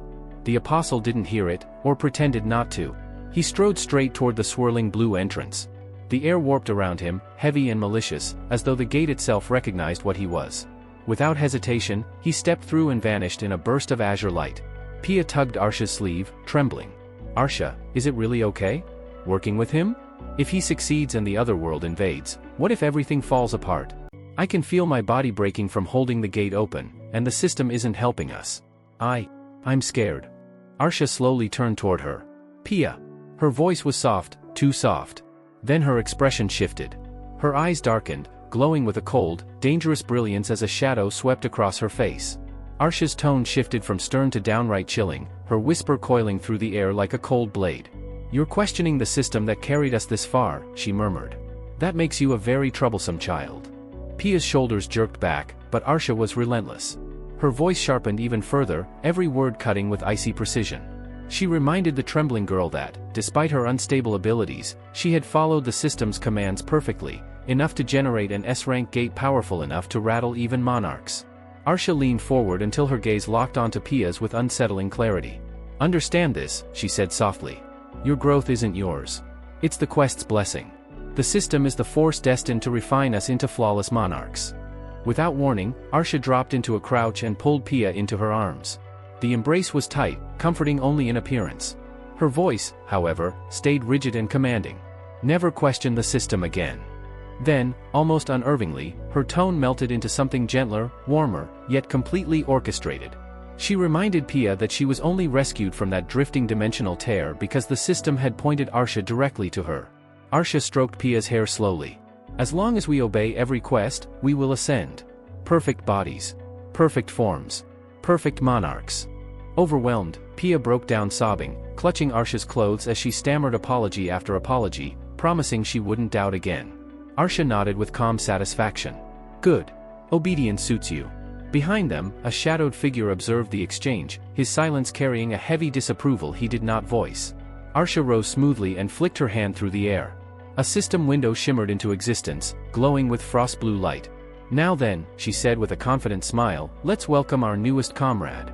Speaker 1: The apostle didn't hear it, or pretended not to. He strode straight toward the swirling blue entrance. The air warped around him, heavy and malicious, as though the gate itself recognized what he was. Without hesitation, he stepped through and vanished in a burst of azure light. Pia tugged Arsha's sleeve, trembling. "Arsha, is it really okay? Working with him? If he succeeds and the other world invades, what if everything falls apart? I can feel my body breaking from holding the gate open, and the system isn't helping us. I'm scared." Arsha slowly turned toward her. "Pia." Her voice was soft, too soft. Then her expression shifted. Her eyes darkened, glowing with a cold, dangerous brilliance as a shadow swept across her face. Arsha's tone shifted from stern to downright chilling, her whisper coiling through the air like a cold blade. "You're questioning the system that carried us this far," she murmured. "That makes you a very troublesome child." Pia's shoulders jerked back, but Arsha was relentless. Her voice sharpened even further, every word cutting with icy precision. She reminded the trembling girl that, despite her unstable abilities, she had followed the system's commands perfectly, enough to generate an S-rank gate powerful enough to rattle even monarchs. Arsha leaned forward until her gaze locked onto Pia's with unsettling clarity. "Understand this," she said softly. "Your growth isn't yours. It's the quest's blessing. The system is the force destined to refine us into flawless monarchs." Without warning, Arsha dropped into a crouch and pulled Pia into her arms. The embrace was tight, comforting only in appearance. Her voice, however, stayed rigid and commanding. "Never question the system again." Then, almost unervingly, her tone melted into something gentler, warmer, yet completely orchestrated. She reminded Pia that she was only rescued from that drifting dimensional tear because the system had pointed Arsha directly to her. Arsha stroked Pia's hair slowly. "As long as we obey every quest, we will ascend. Perfect bodies. Perfect forms. Perfect monarchs." Overwhelmed, Pia broke down sobbing, clutching Arsha's clothes as she stammered apology after apology, promising she wouldn't doubt again. Arsha nodded with calm satisfaction. "Good. Obedience suits you." Behind them, a shadowed figure observed the exchange, his silence carrying a heavy disapproval he did not voice. Arsha rose smoothly and flicked her hand through the air. A system window shimmered into existence, glowing with frost blue light. "Now then," she said with a confident smile, "let's welcome our newest comrade."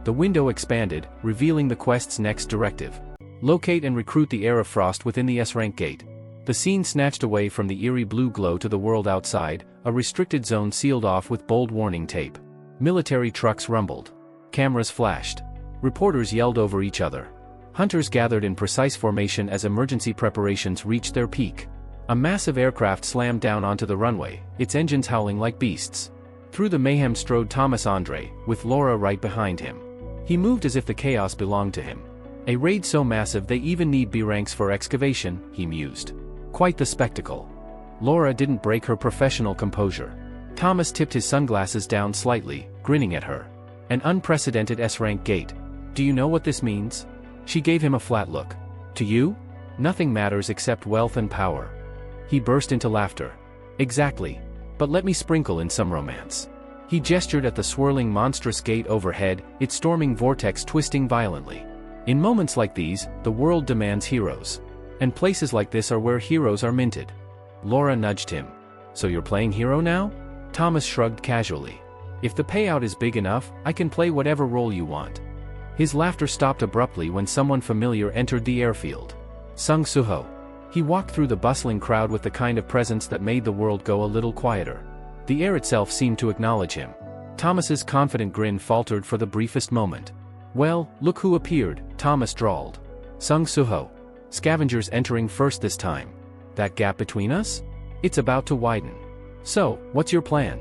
Speaker 1: The window expanded, revealing the quest's next directive. Locate and recruit the heir of frost within the S-rank gate. The scene snatched away from the eerie blue glow to the world outside, a restricted zone sealed off with bold warning tape. Military trucks rumbled. Cameras flashed. Reporters yelled over each other. Hunters gathered in precise formation as emergency preparations reached their peak. A massive aircraft slammed down onto the runway, its engines howling like beasts. Through the mayhem strode Thomas Andre, with Laura right behind him. He moved as if the chaos belonged to him. "A raid so massive they even need B ranks for excavation," he mused. Quite the spectacle. Laura didn't break her professional composure. Thomas tipped his sunglasses down slightly, grinning at her. "An unprecedented S-rank gate. Do you know what this means?" She gave him a flat look. "To you? Nothing matters except wealth and power." He burst into laughter. "Exactly. But let me sprinkle in some romance." He gestured at the swirling monstrous gate overhead, its storming vortex twisting violently. "In moments like these, the world demands heroes. And places like this are where heroes are minted." Laura nudged him. "So you're playing hero now?" Thomas shrugged casually. "If the payout is big enough, I can play whatever role you want." His laughter stopped abruptly when someone familiar entered the airfield. Sung Suho. He walked through the bustling crowd with the kind of presence that made the world go a little quieter. The air itself seemed to acknowledge him. Thomas's confident grin faltered for the briefest moment. "Well, look who appeared," Thomas drawled. "Sung Suho. Scavengers entering first this time. That gap between us? It's about to widen. So, what's your plan?"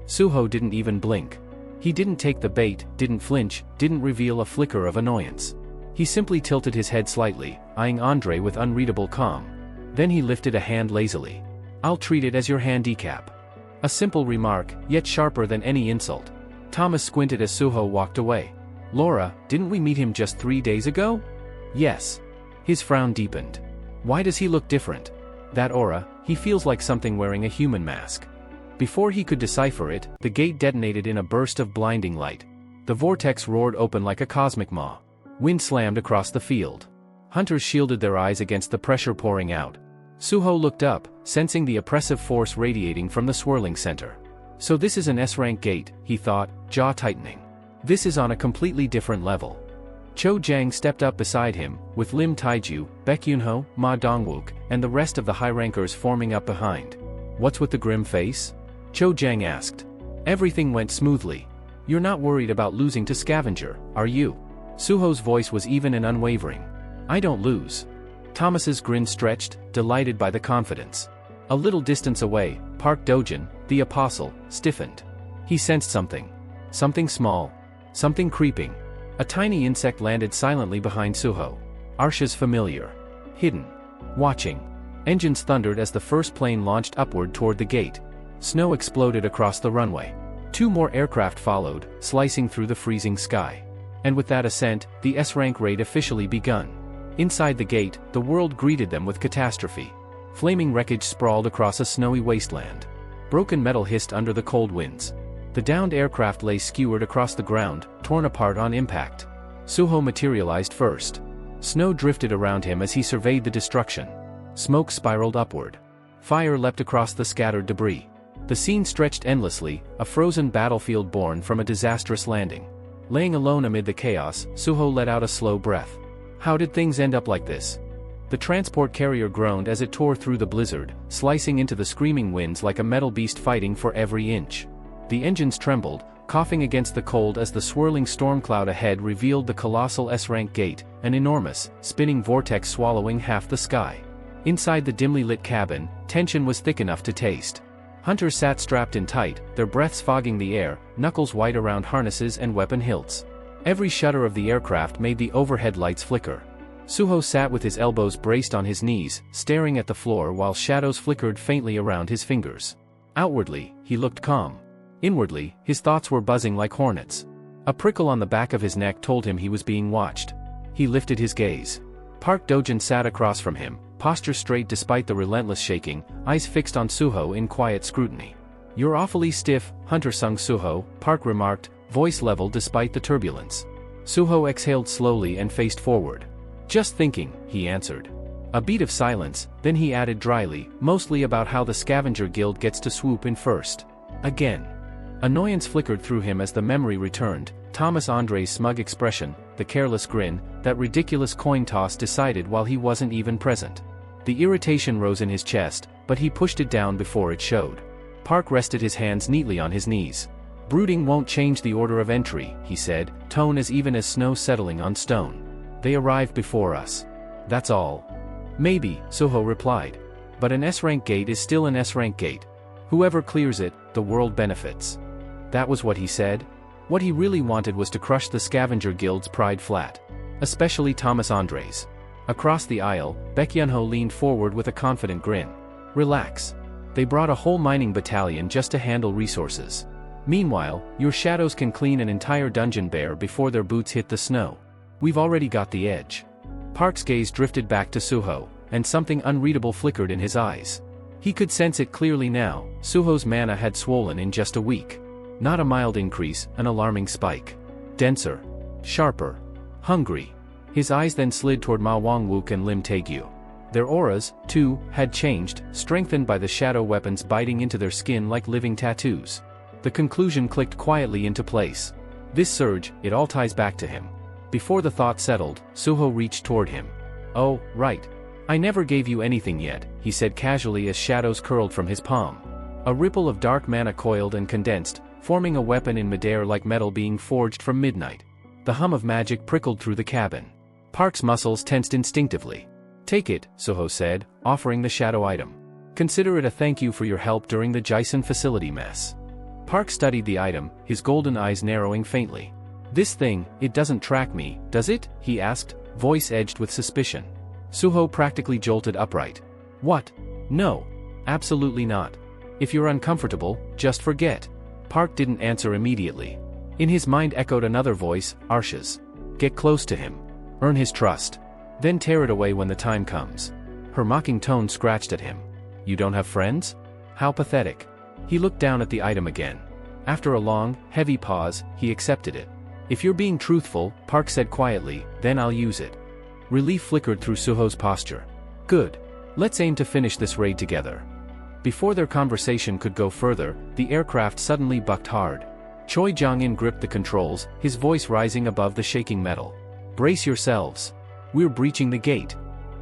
Speaker 1: Suho didn't even blink. He didn't take the bait, didn't flinch, didn't reveal a flicker of annoyance. He simply tilted his head slightly, eyeing Andre with unreadable calm. Then he lifted a hand lazily. "I'll treat it as your handicap." A simple remark, yet sharper than any insult. Thomas squinted as Suho walked away. "Laura, didn't we meet him just 3 days ago?" "Yes." His frown deepened. "Why does he look different? That aura, he feels like something wearing a human mask." Before he could decipher it, the gate detonated in a burst of blinding light. The vortex roared open like a cosmic maw. Wind slammed across the field. Hunters shielded their eyes against the pressure pouring out. Suho looked up, sensing the oppressive force radiating from the swirling center. "So this is an S-rank gate," he thought, jaw tightening. "This is on a completely different level." Cho Jang stepped up beside him, with Lim Taiju, Baek Yunho, Ma Dongwook, and the rest of the high-rankers forming up behind. "What's with the grim face?" Cho Jang asked. "Everything went smoothly. You're not worried about losing to Scavenger, are you?" Suho's voice was even and unwavering. "I don't lose." Thomas's grin stretched, delighted by the confidence. A little distance away, Park Dojin, the apostle, stiffened. He sensed something. Something small. Something creeping. A tiny insect landed silently behind Suho. Arsha's familiar. Hidden. Watching. Engines thundered as the first plane launched upward toward the gate. Snow exploded across the runway. 2 more aircraft followed, slicing through the freezing sky. And with that ascent, the S-rank raid officially begun. Inside the gate, the world greeted them with catastrophe. Flaming wreckage sprawled across a snowy wasteland. Broken metal hissed under the cold winds. The downed aircraft lay skewered across the ground, torn apart on impact. Suho materialized first. Snow drifted around him as he surveyed the destruction. Smoke spiraled upward. Fire leapt across the scattered debris. The scene stretched endlessly, a frozen battlefield born from a disastrous landing. Laying alone amid the chaos, Suho let out a slow breath. How did things end up like this? The transport carrier groaned as it tore through the blizzard, slicing into the screaming winds like a metal beast fighting for every inch. The engines trembled, coughing against the cold as the swirling storm cloud ahead revealed the colossal S-rank gate, an enormous, spinning vortex swallowing half the sky. Inside the dimly lit cabin, tension was thick enough to taste. Hunters sat strapped in tight, their breaths fogging the air, knuckles white around harnesses and weapon hilts. Every shutter of the aircraft made the overhead lights flicker. Suho sat with his elbows braced on his knees, staring at the floor while shadows flickered faintly around his fingers. Outwardly, he looked calm. Inwardly, his thoughts were buzzing like hornets. A prickle on the back of his neck told him he was being watched. He lifted his gaze. Park Dojin sat across from him, posture straight despite the relentless shaking, eyes fixed on Suho in quiet scrutiny. "You're awfully stiff, Hunter sung Suho," Park remarked, voice level despite the turbulence. Suho exhaled slowly and faced forward. "Just thinking," he answered. A beat of silence, then he added dryly, "Mostly about how the scavenger guild gets to swoop in first." Again. Annoyance flickered through him as the memory returned, Thomas Andre's smug expression, the careless grin, that ridiculous coin toss decided while he wasn't even present. The irritation rose in his chest, but he pushed it down before it showed. Park rested his hands neatly on his knees. "Brooding won't change the order of entry," he said, tone as even as snow settling on stone. "They arrived before us. That's all." "Maybe," Suho replied. "But an S-rank gate is still an S-rank gate. Whoever clears it, the world benefits." That was what he said? What he really wanted was to crush the scavenger guild's pride flat. Especially Thomas Andre's. Across the aisle, Baekhyunho leaned forward with a confident grin. "Relax. They brought a whole mining battalion just to handle resources. Meanwhile, your shadows can clean an entire dungeon bare before their boots hit the snow. We've already got the edge." Park's gaze drifted back to Suho, and something unreadable flickered in his eyes. He could sense it clearly now, Suho's mana had swollen in just a week. Not a mild increase, an alarming spike. Denser. Sharper. Hungry. His eyes then slid toward Ma Wangwook and Lim Taegyu. Their auras, too, had changed, strengthened by the shadow weapons biting into their skin like living tattoos. The conclusion clicked quietly into place. This surge, it all ties back to him. Before the thought settled, Suho reached toward him. "Oh, right. I never gave you anything yet," he said casually as shadows curled from his palm. A ripple of dark mana coiled and condensed, forming a weapon in midair like metal being forged from midnight. The hum of magic prickled through the cabin. Park's muscles tensed instinctively. "Take it," Suho said, offering the shadow item. "Consider it a thank you for your help during the Jison facility mess." Park studied the item, his golden eyes narrowing faintly. "This thing, it doesn't track me, does it?" he asked, voice edged with suspicion. Suho practically jolted upright. "What? No. Absolutely not. If you're uncomfortable, just forget." Park didn't answer immediately. In his mind echoed another voice, Arsha's. "Get close to him. Earn his trust. Then tear it away when the time comes." Her mocking tone scratched at him. "You don't have friends? How pathetic." He looked down at the item again. After a long, heavy pause, he accepted it. "If you're being truthful," Park said quietly, "then I'll use it." Relief flickered through Suho's posture. "Good. Let's aim to finish this raid together." Before their conversation could go further, the aircraft suddenly bucked hard. Choi Jong-in gripped the controls, his voice rising above the shaking metal. "Brace yourselves. We're breaching the gate."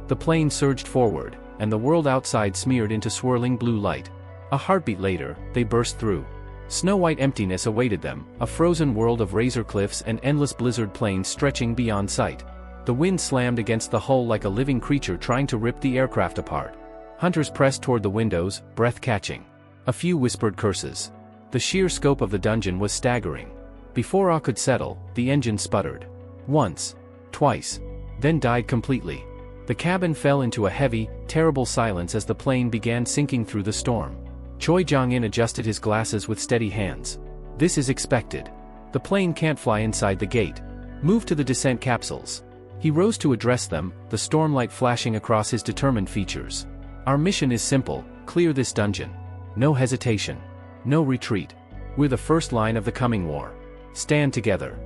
Speaker 1: The plane surged forward, and the world outside smeared into swirling blue light. A heartbeat later, they burst through. Snow-white emptiness awaited them, a frozen world of razor cliffs and endless blizzard plains stretching beyond sight. The wind slammed against the hull like a living creature trying to rip the aircraft apart. Hunters pressed toward the windows, breath catching. A few whispered curses. The sheer scope of the dungeon was staggering. Before all could settle, the engine sputtered. Once. Twice. Then died completely. The cabin fell into a heavy, terrible silence as the plane began sinking through the storm. Choi Jong-in adjusted his glasses with steady hands. "This is expected. The plane can't fly inside the gate. Move to the descent capsules." He rose to address them, the stormlight flashing across his determined features. "Our mission is simple, clear this dungeon. No hesitation. No retreat. We're the first line of the coming war. Stand together.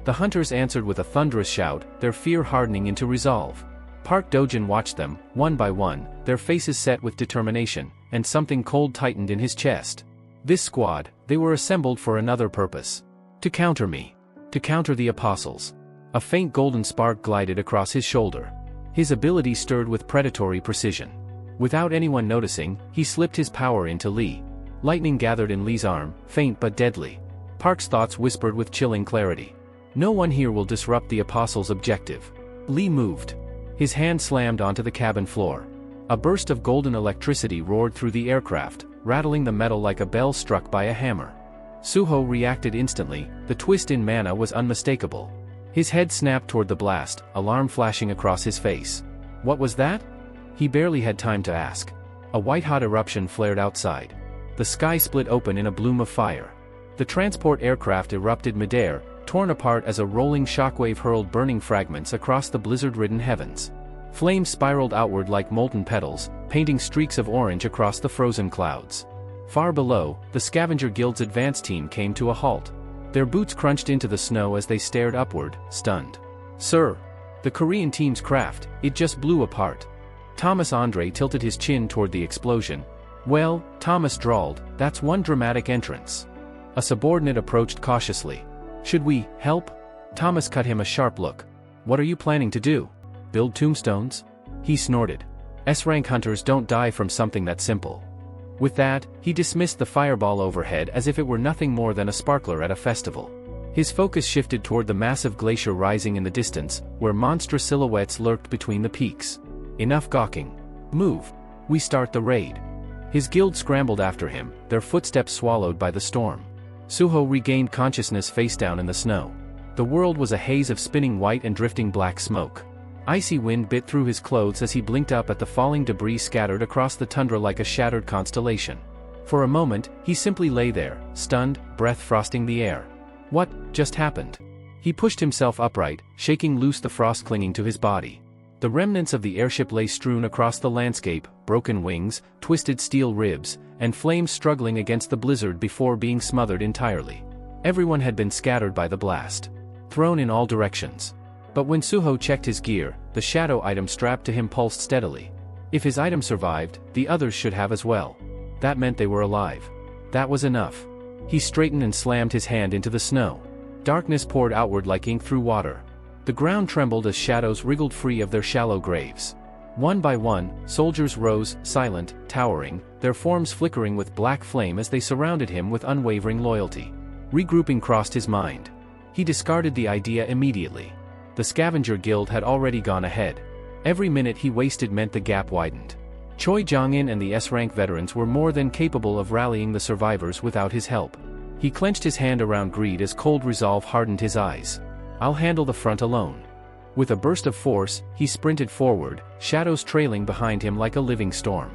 Speaker 1: The hunters answered with a thunderous shout, their fear hardening into resolve. Park Dojin watched them, one by one, their faces set with determination, and something cold tightened in his chest. This squad, they were assembled for another purpose. To counter me. To counter the apostles. A faint golden spark glided across his shoulder. His ability stirred with predatory precision. Without anyone noticing, he slipped his power into Lee. Lightning gathered in Lee's arm, faint but deadly. Park's thoughts whispered with chilling clarity. No one here will disrupt the apostles' objective. Lee moved. His hand slammed onto the cabin floor. A burst of golden electricity roared through the aircraft, rattling the metal like a bell struck by a hammer. Suho reacted instantly, the twist in mana was unmistakable. His head snapped toward the blast, alarm flashing across his face. What was that? He barely had time to ask. A white-hot eruption flared outside. The sky split open in a bloom of fire. The transport aircraft erupted midair, torn apart as a rolling shockwave hurled burning fragments across the blizzard-ridden heavens. Flames spiraled outward like molten petals, painting streaks of orange across the frozen clouds. Far below, the Scavenger Guild's advance team came to a halt. Their boots crunched into the snow as they stared upward, stunned. "Sir! The Korean team's craft, it just blew apart." Thomas Andre tilted his chin toward the explosion. "Well," Thomas drawled, "that's one dramatic entrance." A subordinate approached cautiously. "Should we help?" Thomas cut him a sharp look. "What are you planning to do? Build tombstones?" He snorted. S-rank hunters don't die from something that simple. With that, he dismissed the fireball overhead as if it were nothing more than a sparkler at a festival. His focus shifted toward the massive glacier rising in the distance, where monstrous silhouettes lurked between the peaks. "Enough gawking. Move. We start the raid." His guild scrambled after him, their footsteps swallowed by the storm. Suho regained consciousness face down in the snow. The world was a haze of spinning white and drifting black smoke. Icy wind bit through his clothes as he blinked up at the falling debris scattered across the tundra like a shattered constellation. For a moment, he simply lay there, stunned, breath frosting the air. What just happened? He pushed himself upright, shaking loose the frost clinging to his body. The remnants of the airship lay strewn across the landscape, broken wings, twisted steel ribs, and flames struggling against the blizzard before being smothered entirely. Everyone had been scattered by the blast. Thrown in all directions. But when Suho checked his gear, the shadow item strapped to him pulsed steadily. If his item survived, the others should have as well. That meant they were alive. That was enough. He straightened and slammed his hand into the snow. Darkness poured outward like ink through water. The ground trembled as shadows wriggled free of their shallow graves. One by one, soldiers rose, silent, towering, their forms flickering with black flame as they surrounded him with unwavering loyalty. Regrouping crossed his mind. He discarded the idea immediately. The Scavenger Guild had already gone ahead. Every minute he wasted meant the gap widened. Choi Jong-in and the S-rank veterans were more than capable of rallying the survivors without his help. He clenched his hand around greed as cold resolve hardened his eyes. "I'll handle the front alone." With a burst of force, he sprinted forward, shadows trailing behind him like a living storm.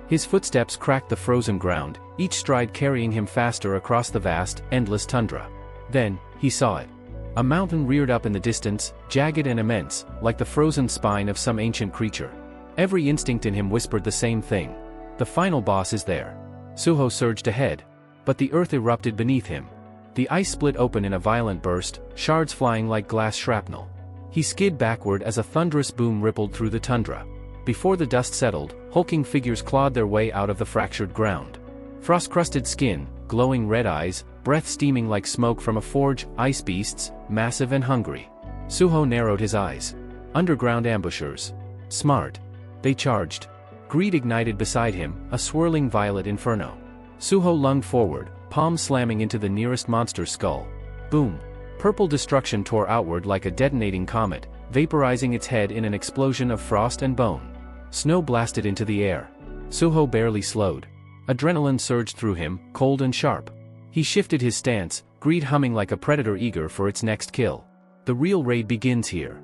Speaker 1: His footsteps cracked the frozen ground, each stride carrying him faster across the vast, endless tundra. Then, he saw it. A mountain reared up in the distance, jagged and immense, like the frozen spine of some ancient creature. Every instinct in him whispered the same thing. The final boss is there. Suho surged ahead. But the earth erupted beneath him. The ice split open in a violent burst, shards flying like glass shrapnel. He skid backward as a thunderous boom rippled through the tundra. Before the dust settled, hulking figures clawed their way out of the fractured ground. Frost-crusted skin, glowing red eyes, breath steaming like smoke from a forge, ice beasts, massive and hungry. Suho narrowed his eyes. Underground ambushers. Smart. They charged. Greed ignited beside him, a swirling violet inferno. Suho lunged forward, palms slamming into the nearest monster's skull. Boom. Purple destruction tore outward like a detonating comet, vaporizing its head in an explosion of frost and bone. Snow blasted into the air. Suho barely slowed. Adrenaline surged through him, cold and sharp. He shifted his stance, greed humming like a predator eager for its next kill. The real raid begins here.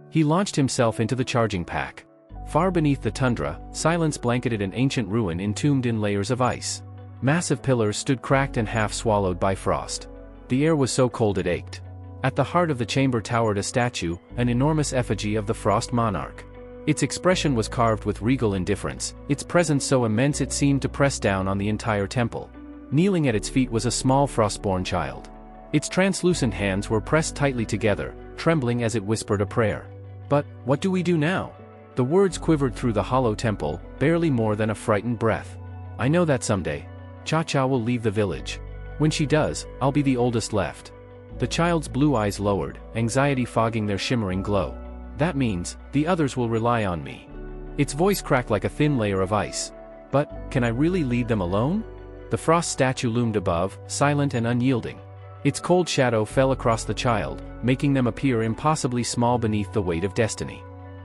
Speaker 1: He launched himself into the charging pack. Far beneath the tundra, silence blanketed an ancient ruin entombed in layers of ice. Massive pillars stood cracked and half swallowed by frost. The air was so cold it ached. At the heart of the chamber towered a statue, an enormous effigy of the Frost Monarch. Its expression was carved with regal indifference, its presence so immense it seemed to press down on the entire temple. Kneeling at its feet was a small frostborn child. Its translucent hands were pressed tightly together, trembling as it whispered a prayer. "But, what do we do now?" The words quivered through the hollow temple, barely more than a frightened breath. "I know that someday. Cha-Cha will leave the village. When she does, I'll be the oldest left." The child's blue eyes lowered, anxiety fogging their shimmering glow. "That means, the others will rely on me." Its voice cracked like a thin layer of ice. "But, can I really lead them alone?" The frost statue loomed above, silent and unyielding. Its cold shadow fell across the child, making them appear impossibly small beneath the weight of destiny.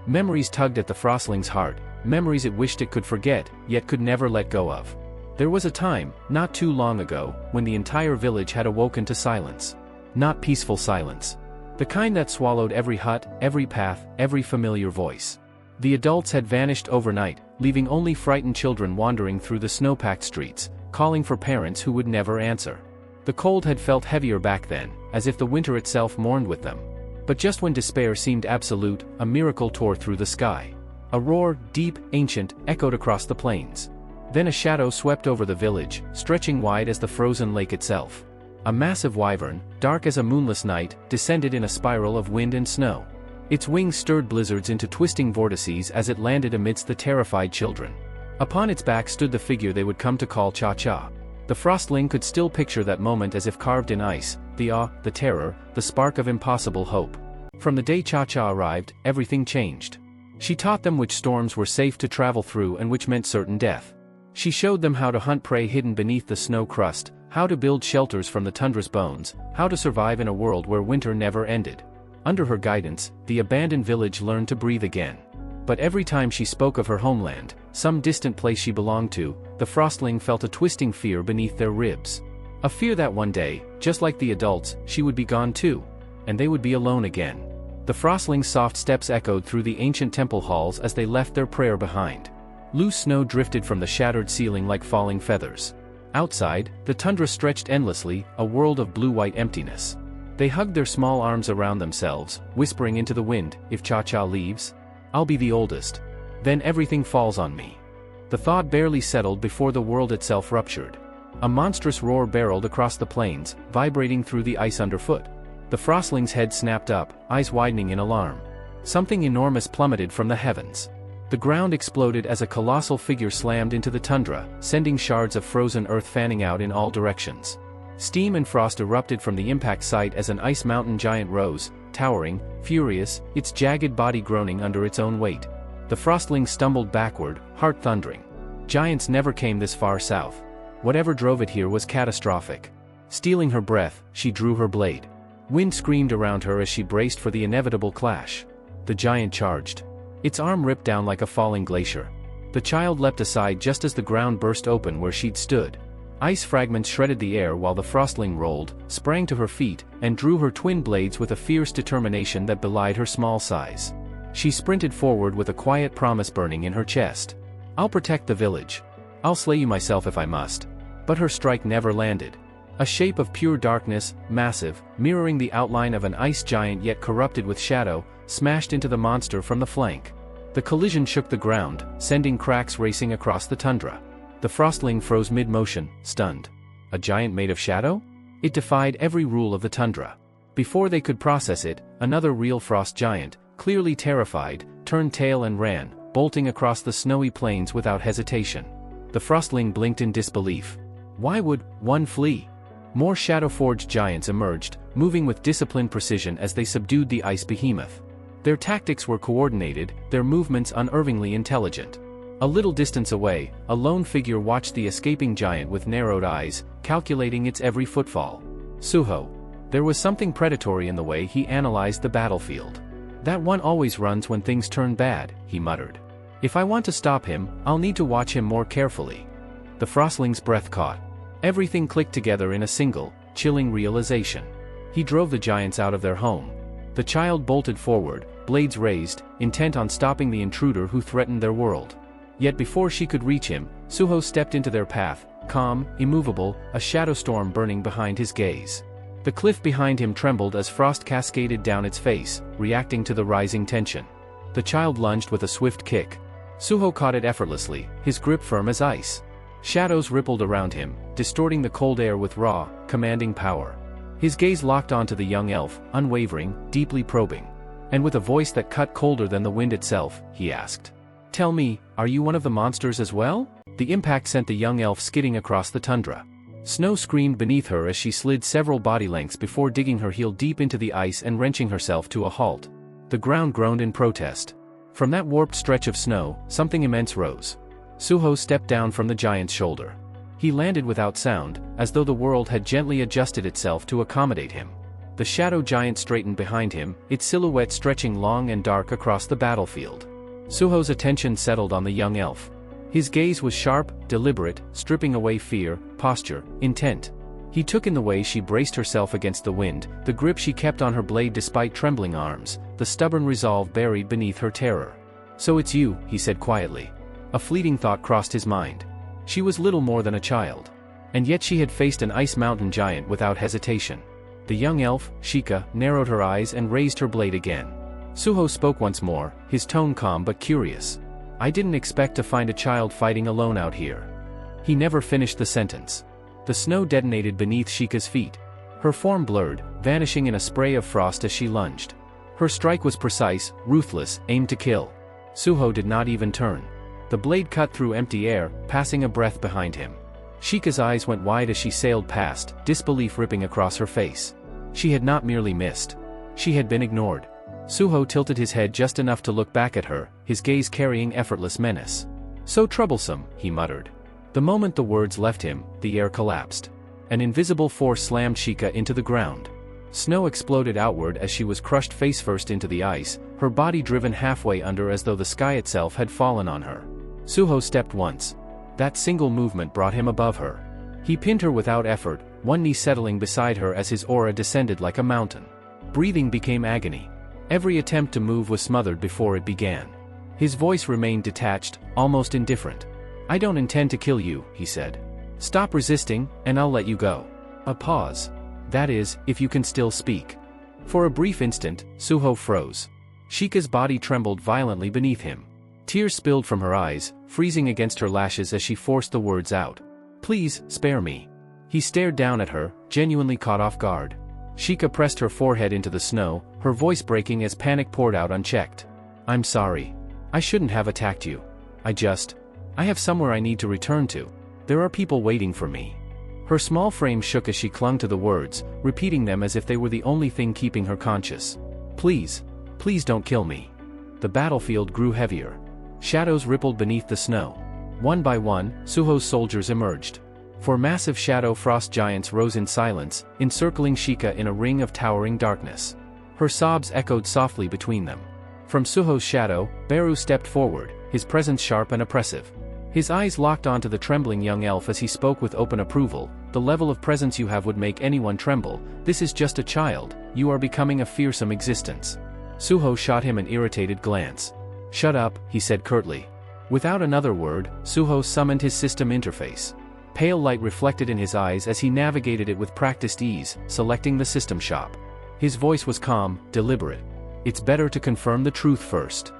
Speaker 1: Memories tugged at the frostling's heart, memories it wished it could forget, yet could never let go of. There was a time, not too long ago, when the entire village had awoken to silence. Not peaceful silence. The kind that swallowed every hut, every path, every familiar voice. The adults had vanished overnight, leaving only frightened children wandering through the snow-packed streets, calling for parents who would never answer. The cold had felt heavier back then, as if the winter itself mourned with them. But just when despair seemed absolute, a miracle tore through the sky. A roar, deep, ancient, echoed across the plains. Then a shadow swept over the village, stretching wide as the frozen lake itself. A massive wyvern, dark as a moonless night, descended in a spiral of wind and snow. Its wings stirred blizzards into twisting vortices as it landed amidst the terrified children. Upon its back stood the figure they would come to call Cha-Cha. The frostling could still picture that moment as if carved in ice, the awe, the terror, the spark of impossible hope. From the day Cha-Cha arrived, everything changed. She taught them which storms were safe to travel through and which meant certain death. She showed them how to hunt prey hidden beneath the snow crust, how to build shelters from the tundra's bones, how to survive in a world where winter never ended. Under her guidance, the abandoned village learned to breathe again. But every time she spoke of her homeland, some distant place she belonged to, the frostling felt a twisting fear beneath their ribs. A fear that one day, just like the adults, she would be gone too. And they would be alone again. The frostling's soft steps echoed through the ancient temple halls as they left their prayer behind. Loose snow drifted from the shattered ceiling like falling feathers. Outside, the tundra stretched endlessly, a world of blue-white emptiness. They hugged their small arms around themselves, whispering into the wind, "If Cha-Cha leaves, I'll be the oldest. Then everything falls on me." The thought barely settled before the world itself ruptured. A monstrous roar barreled across the plains, vibrating through the ice underfoot. The frostling's head snapped up, eyes widening in alarm. Something enormous plummeted from the heavens. The ground exploded as a colossal figure slammed into the tundra, sending shards of frozen earth fanning out in all directions. Steam and frost erupted from the impact site as an ice mountain giant rose, towering, furious, its jagged body groaning under its own weight. The frostling stumbled backward, heart thundering. Giants never came this far south. Whatever drove it here was catastrophic. Stealing her breath, she drew her blade. Wind screamed around her as she braced for the inevitable clash. The giant charged. Its arm ripped down like a falling glacier. The child leapt aside just as the ground burst open where she'd stood. Ice fragments shredded the air while the frostling rolled, sprang to her feet, and drew her twin blades with a fierce determination that belied her small size. She sprinted forward with a quiet promise burning in her chest. "I'll protect the village. I'll slay you myself if I must." But her strike never landed. A shape of pure darkness, massive, mirroring the outline of an ice giant yet corrupted with shadow, smashed into the monster from the flank. The collision shook the ground, sending cracks racing across the tundra. The frostling froze mid-motion, stunned. A giant made of shadow? It defied every rule of the tundra. Before they could process it, another real frost giant, clearly terrified, turned tail and ran, bolting across the snowy plains without hesitation. The frostling blinked in disbelief. Why would one flee? More shadow-forged giants emerged, moving with disciplined precision as they subdued the ice behemoth. Their tactics were coordinated, their movements unerringly intelligent. A little distance away, a lone figure watched the escaping giant with narrowed eyes, calculating its every footfall. Suho. There was something predatory in the way he analyzed the battlefield. "That one always runs when things turn bad," he muttered. "If I want to stop him, I'll need to watch him more carefully." The frostling's breath caught. Everything clicked together in a single, chilling realization. He drove the giants out of their home. The child bolted forward, blades raised, intent on stopping the intruder who threatened their world. Yet before she could reach him, Suho stepped into their path, calm, immovable, a shadow storm burning behind his gaze. The cliff behind him trembled as frost cascaded down its face, reacting to the rising tension. The child lunged with a swift kick. Suho caught it effortlessly, his grip firm as ice. Shadows rippled around him, distorting the cold air with raw, commanding power. His gaze locked onto the young elf, unwavering, deeply probing. And with a voice that cut colder than the wind itself, he asked, "Tell me, are you one of the monsters as well?" The impact sent the young elf skidding across the tundra. Snow screamed beneath her as she slid several body lengths before digging her heel deep into the ice and wrenching herself to a halt. The ground groaned in protest. From that warped stretch of snow, something immense rose. Suho stepped down from the giant's shoulder. He landed without sound, as though the world had gently adjusted itself to accommodate him. The shadow giant straightened behind him, its silhouette stretching long and dark across the battlefield. Suho's attention settled on the young elf. His gaze was sharp, deliberate, stripping away fear, posture, intent. He took in the way she braced herself against the wind, the grip she kept on her blade despite trembling arms, the stubborn resolve buried beneath her terror. "So it's you," he said quietly. A fleeting thought crossed his mind. She was little more than a child. And yet she had faced an ice mountain giant without hesitation. The young elf, Shika, narrowed her eyes and raised her blade again. Suho spoke once more, his tone calm but curious. "I didn't expect to find a child fighting alone out here." He never finished the sentence. The snow detonated beneath Shika's feet. Her form blurred, vanishing in a spray of frost as she lunged. Her strike was precise, ruthless, aimed to kill. Suho did not even turn. The blade cut through empty air, passing a breath behind him. Shika's eyes went wide as she sailed past, disbelief ripping across her face. She had not merely missed. She had been ignored. Suho tilted his head just enough to look back at her, his gaze carrying effortless menace. "So troublesome," he muttered. The moment the words left him, the air collapsed. An invisible force slammed Shika into the ground. Snow exploded outward as she was crushed face-first into the ice, her body driven halfway under as though the sky itself had fallen on her. Suho stepped once. That single movement brought him above her. He pinned her without effort, one knee settling beside her as his aura descended like a mountain. Breathing became agony. Every attempt to move was smothered before it began. His voice remained detached, almost indifferent. "I don't intend to kill you," he said. "Stop resisting, and I'll let you go." A pause. "That is, if you can still speak." For a brief instant, Suho froze. Shika's body trembled violently beneath him. Tears spilled from her eyes, freezing against her lashes as she forced the words out. "Please, spare me." He stared down at her, genuinely caught off guard. Shika pressed her forehead into the snow, her voice breaking as panic poured out unchecked. "I'm sorry. I shouldn't have attacked you. I have somewhere I need to return to. There are people waiting for me." Her small frame shook as she clung to the words, repeating them as if they were the only thing keeping her conscious. "Please don't kill me." The battlefield grew heavier. Shadows rippled beneath the snow. One by one, Suho's soldiers emerged. Four massive shadow frost giants rose in silence, encircling Shika in a ring of towering darkness. Her sobs echoed softly between them. From Suho's shadow, Beru stepped forward, his presence sharp and oppressive. His eyes locked onto the trembling young elf as he spoke with open approval. "The level of presence you have would make anyone tremble. This is just a child, you are becoming a fearsome existence." Suho shot him an irritated glance. "Shut up," he said curtly. Without another word, Suho summoned his system interface. Pale light reflected in his eyes as he navigated it with practiced ease, selecting the system shop. His voice was calm, deliberate. "It's better to confirm the truth first."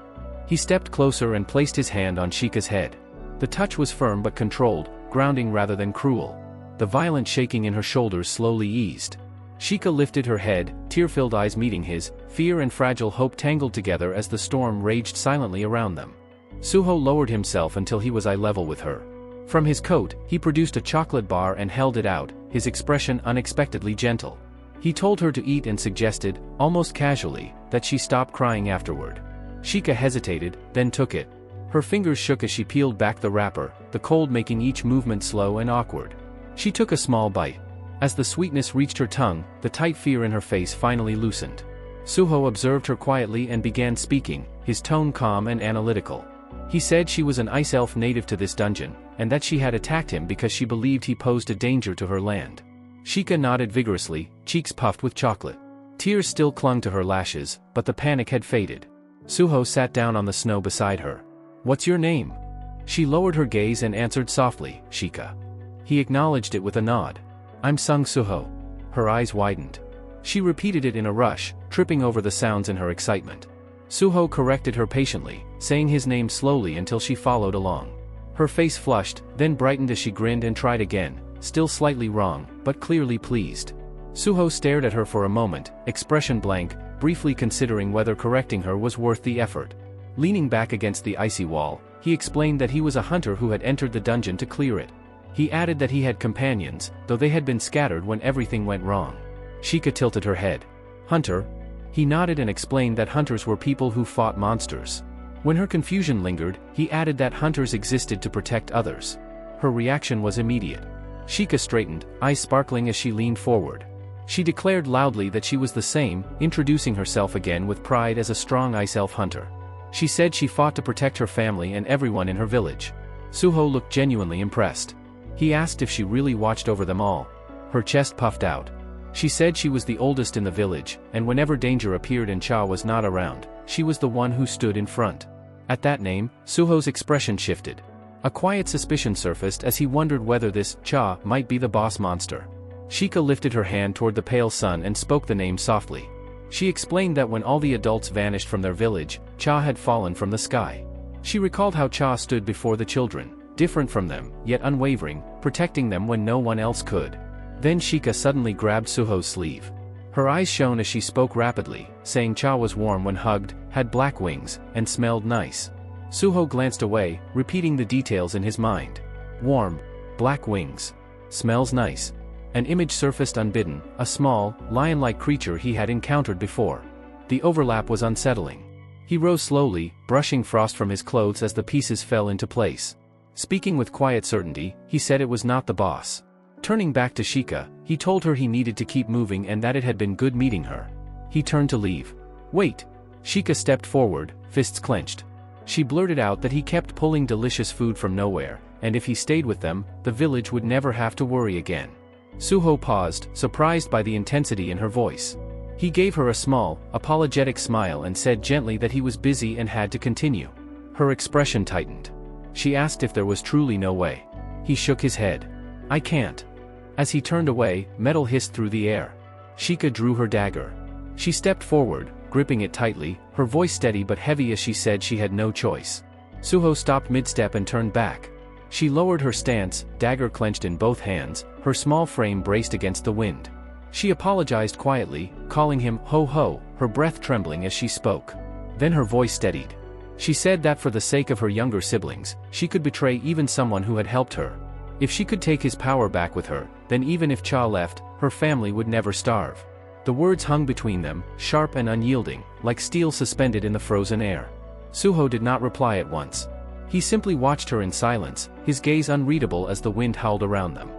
Speaker 1: He stepped closer and placed his hand on Shika's head. The touch was firm but controlled, grounding rather than cruel. The violent shaking in her shoulders slowly eased. Shika lifted her head, tear-filled eyes meeting his, fear and fragile hope tangled together as the storm raged silently around them. Suho lowered himself until he was eye level with her. From his coat, he produced a chocolate bar and held it out, his expression unexpectedly gentle. He told her to eat and suggested, almost casually, that she stop crying afterward. Shika hesitated, then took it. Her fingers shook as she peeled back the wrapper, the cold making each movement slow and awkward. She took a small bite. As the sweetness reached her tongue, the tight fear in her face finally loosened. Suho observed her quietly and began speaking, his tone calm and analytical. He said she was an ice elf native to this dungeon, and that she had attacked him because she believed he posed a danger to her land. Shika nodded vigorously, cheeks puffed with chocolate. Tears still clung to her lashes, but the panic had faded. Suho sat down on the snow beside her. "What's your name?" She lowered her gaze and answered softly, "Shika." He acknowledged it with a nod. "I'm Sung Suho." Her eyes widened. She repeated it in a rush, tripping over the sounds in her excitement. Suho corrected her patiently, saying his name slowly until she followed along. Her face flushed, then brightened as she grinned and tried again, still slightly wrong, but clearly pleased. Suho stared at her for a moment, expression blank, briefly considering whether correcting her was worth the effort. Leaning back against the icy wall, he explained that he was a hunter who had entered the dungeon to clear it. He added that he had companions, though they had been scattered when everything went wrong. Shika tilted her head. Hunter? He nodded and explained that hunters were people who fought monsters. When her confusion lingered, he added that hunters existed to protect others. Her reaction was immediate. Shika straightened, eyes sparkling as she leaned forward. She declared loudly that she was the same, introducing herself again with pride as a strong ice elf hunter. She said she fought to protect her family and everyone in her village. Suho looked genuinely impressed. He asked if she really watched over them all. Her chest puffed out. She said she was the oldest in the village, and whenever danger appeared and Cha was not around, she was the one who stood in front. At that name, Suho's expression shifted. A quiet suspicion surfaced as he wondered whether this Cha might be the boss monster. Shika lifted her hand toward the pale sun and spoke the name softly. She explained that when all the adults vanished from their village, Cha had fallen from the sky. She recalled how Cha stood before the children, different from them, yet unwavering, protecting them when no one else could. Then Shika suddenly grabbed Suho's sleeve. Her eyes shone as she spoke rapidly, saying Cha was warm when hugged, had black wings, and smelled nice. Suho glanced away, repeating the details in his mind. Warm, black wings, smells nice. An image surfaced unbidden, a small, lion-like creature he had encountered before. The overlap was unsettling. He rose slowly, brushing frost from his clothes as the pieces fell into place. Speaking with quiet certainty, he said it was not the boss. Turning back to Shika, he told her he needed to keep moving and that it had been good meeting her. He turned to leave. Wait! Shika stepped forward, fists clenched. She blurted out that he kept pulling delicious food from nowhere, and if he stayed with them, the village would never have to worry again. Suho paused, surprised by the intensity in her voice. He gave her a small, apologetic smile and said gently that he was busy and had to continue. Her expression tightened. She asked if there was truly no way. He shook his head. I can't. As he turned away, metal hissed through the air. Shika drew her dagger. She stepped forward, gripping it tightly, her voice steady but heavy as she said she had no choice. Suho stopped mid-step and turned back. She lowered her stance, dagger clenched in both hands, her small frame braced against the wind. She apologized quietly, calling him ho-ho, her breath trembling as she spoke. Then her voice steadied. She said that for the sake of her younger siblings, she could betray even someone who had helped her. If she could take his power back with her, then even if Cha left, her family would never starve. The words hung between them, sharp and unyielding, like steel suspended in the frozen air. Suho did not reply at once. He simply watched her in silence, his gaze unreadable as the wind howled around them.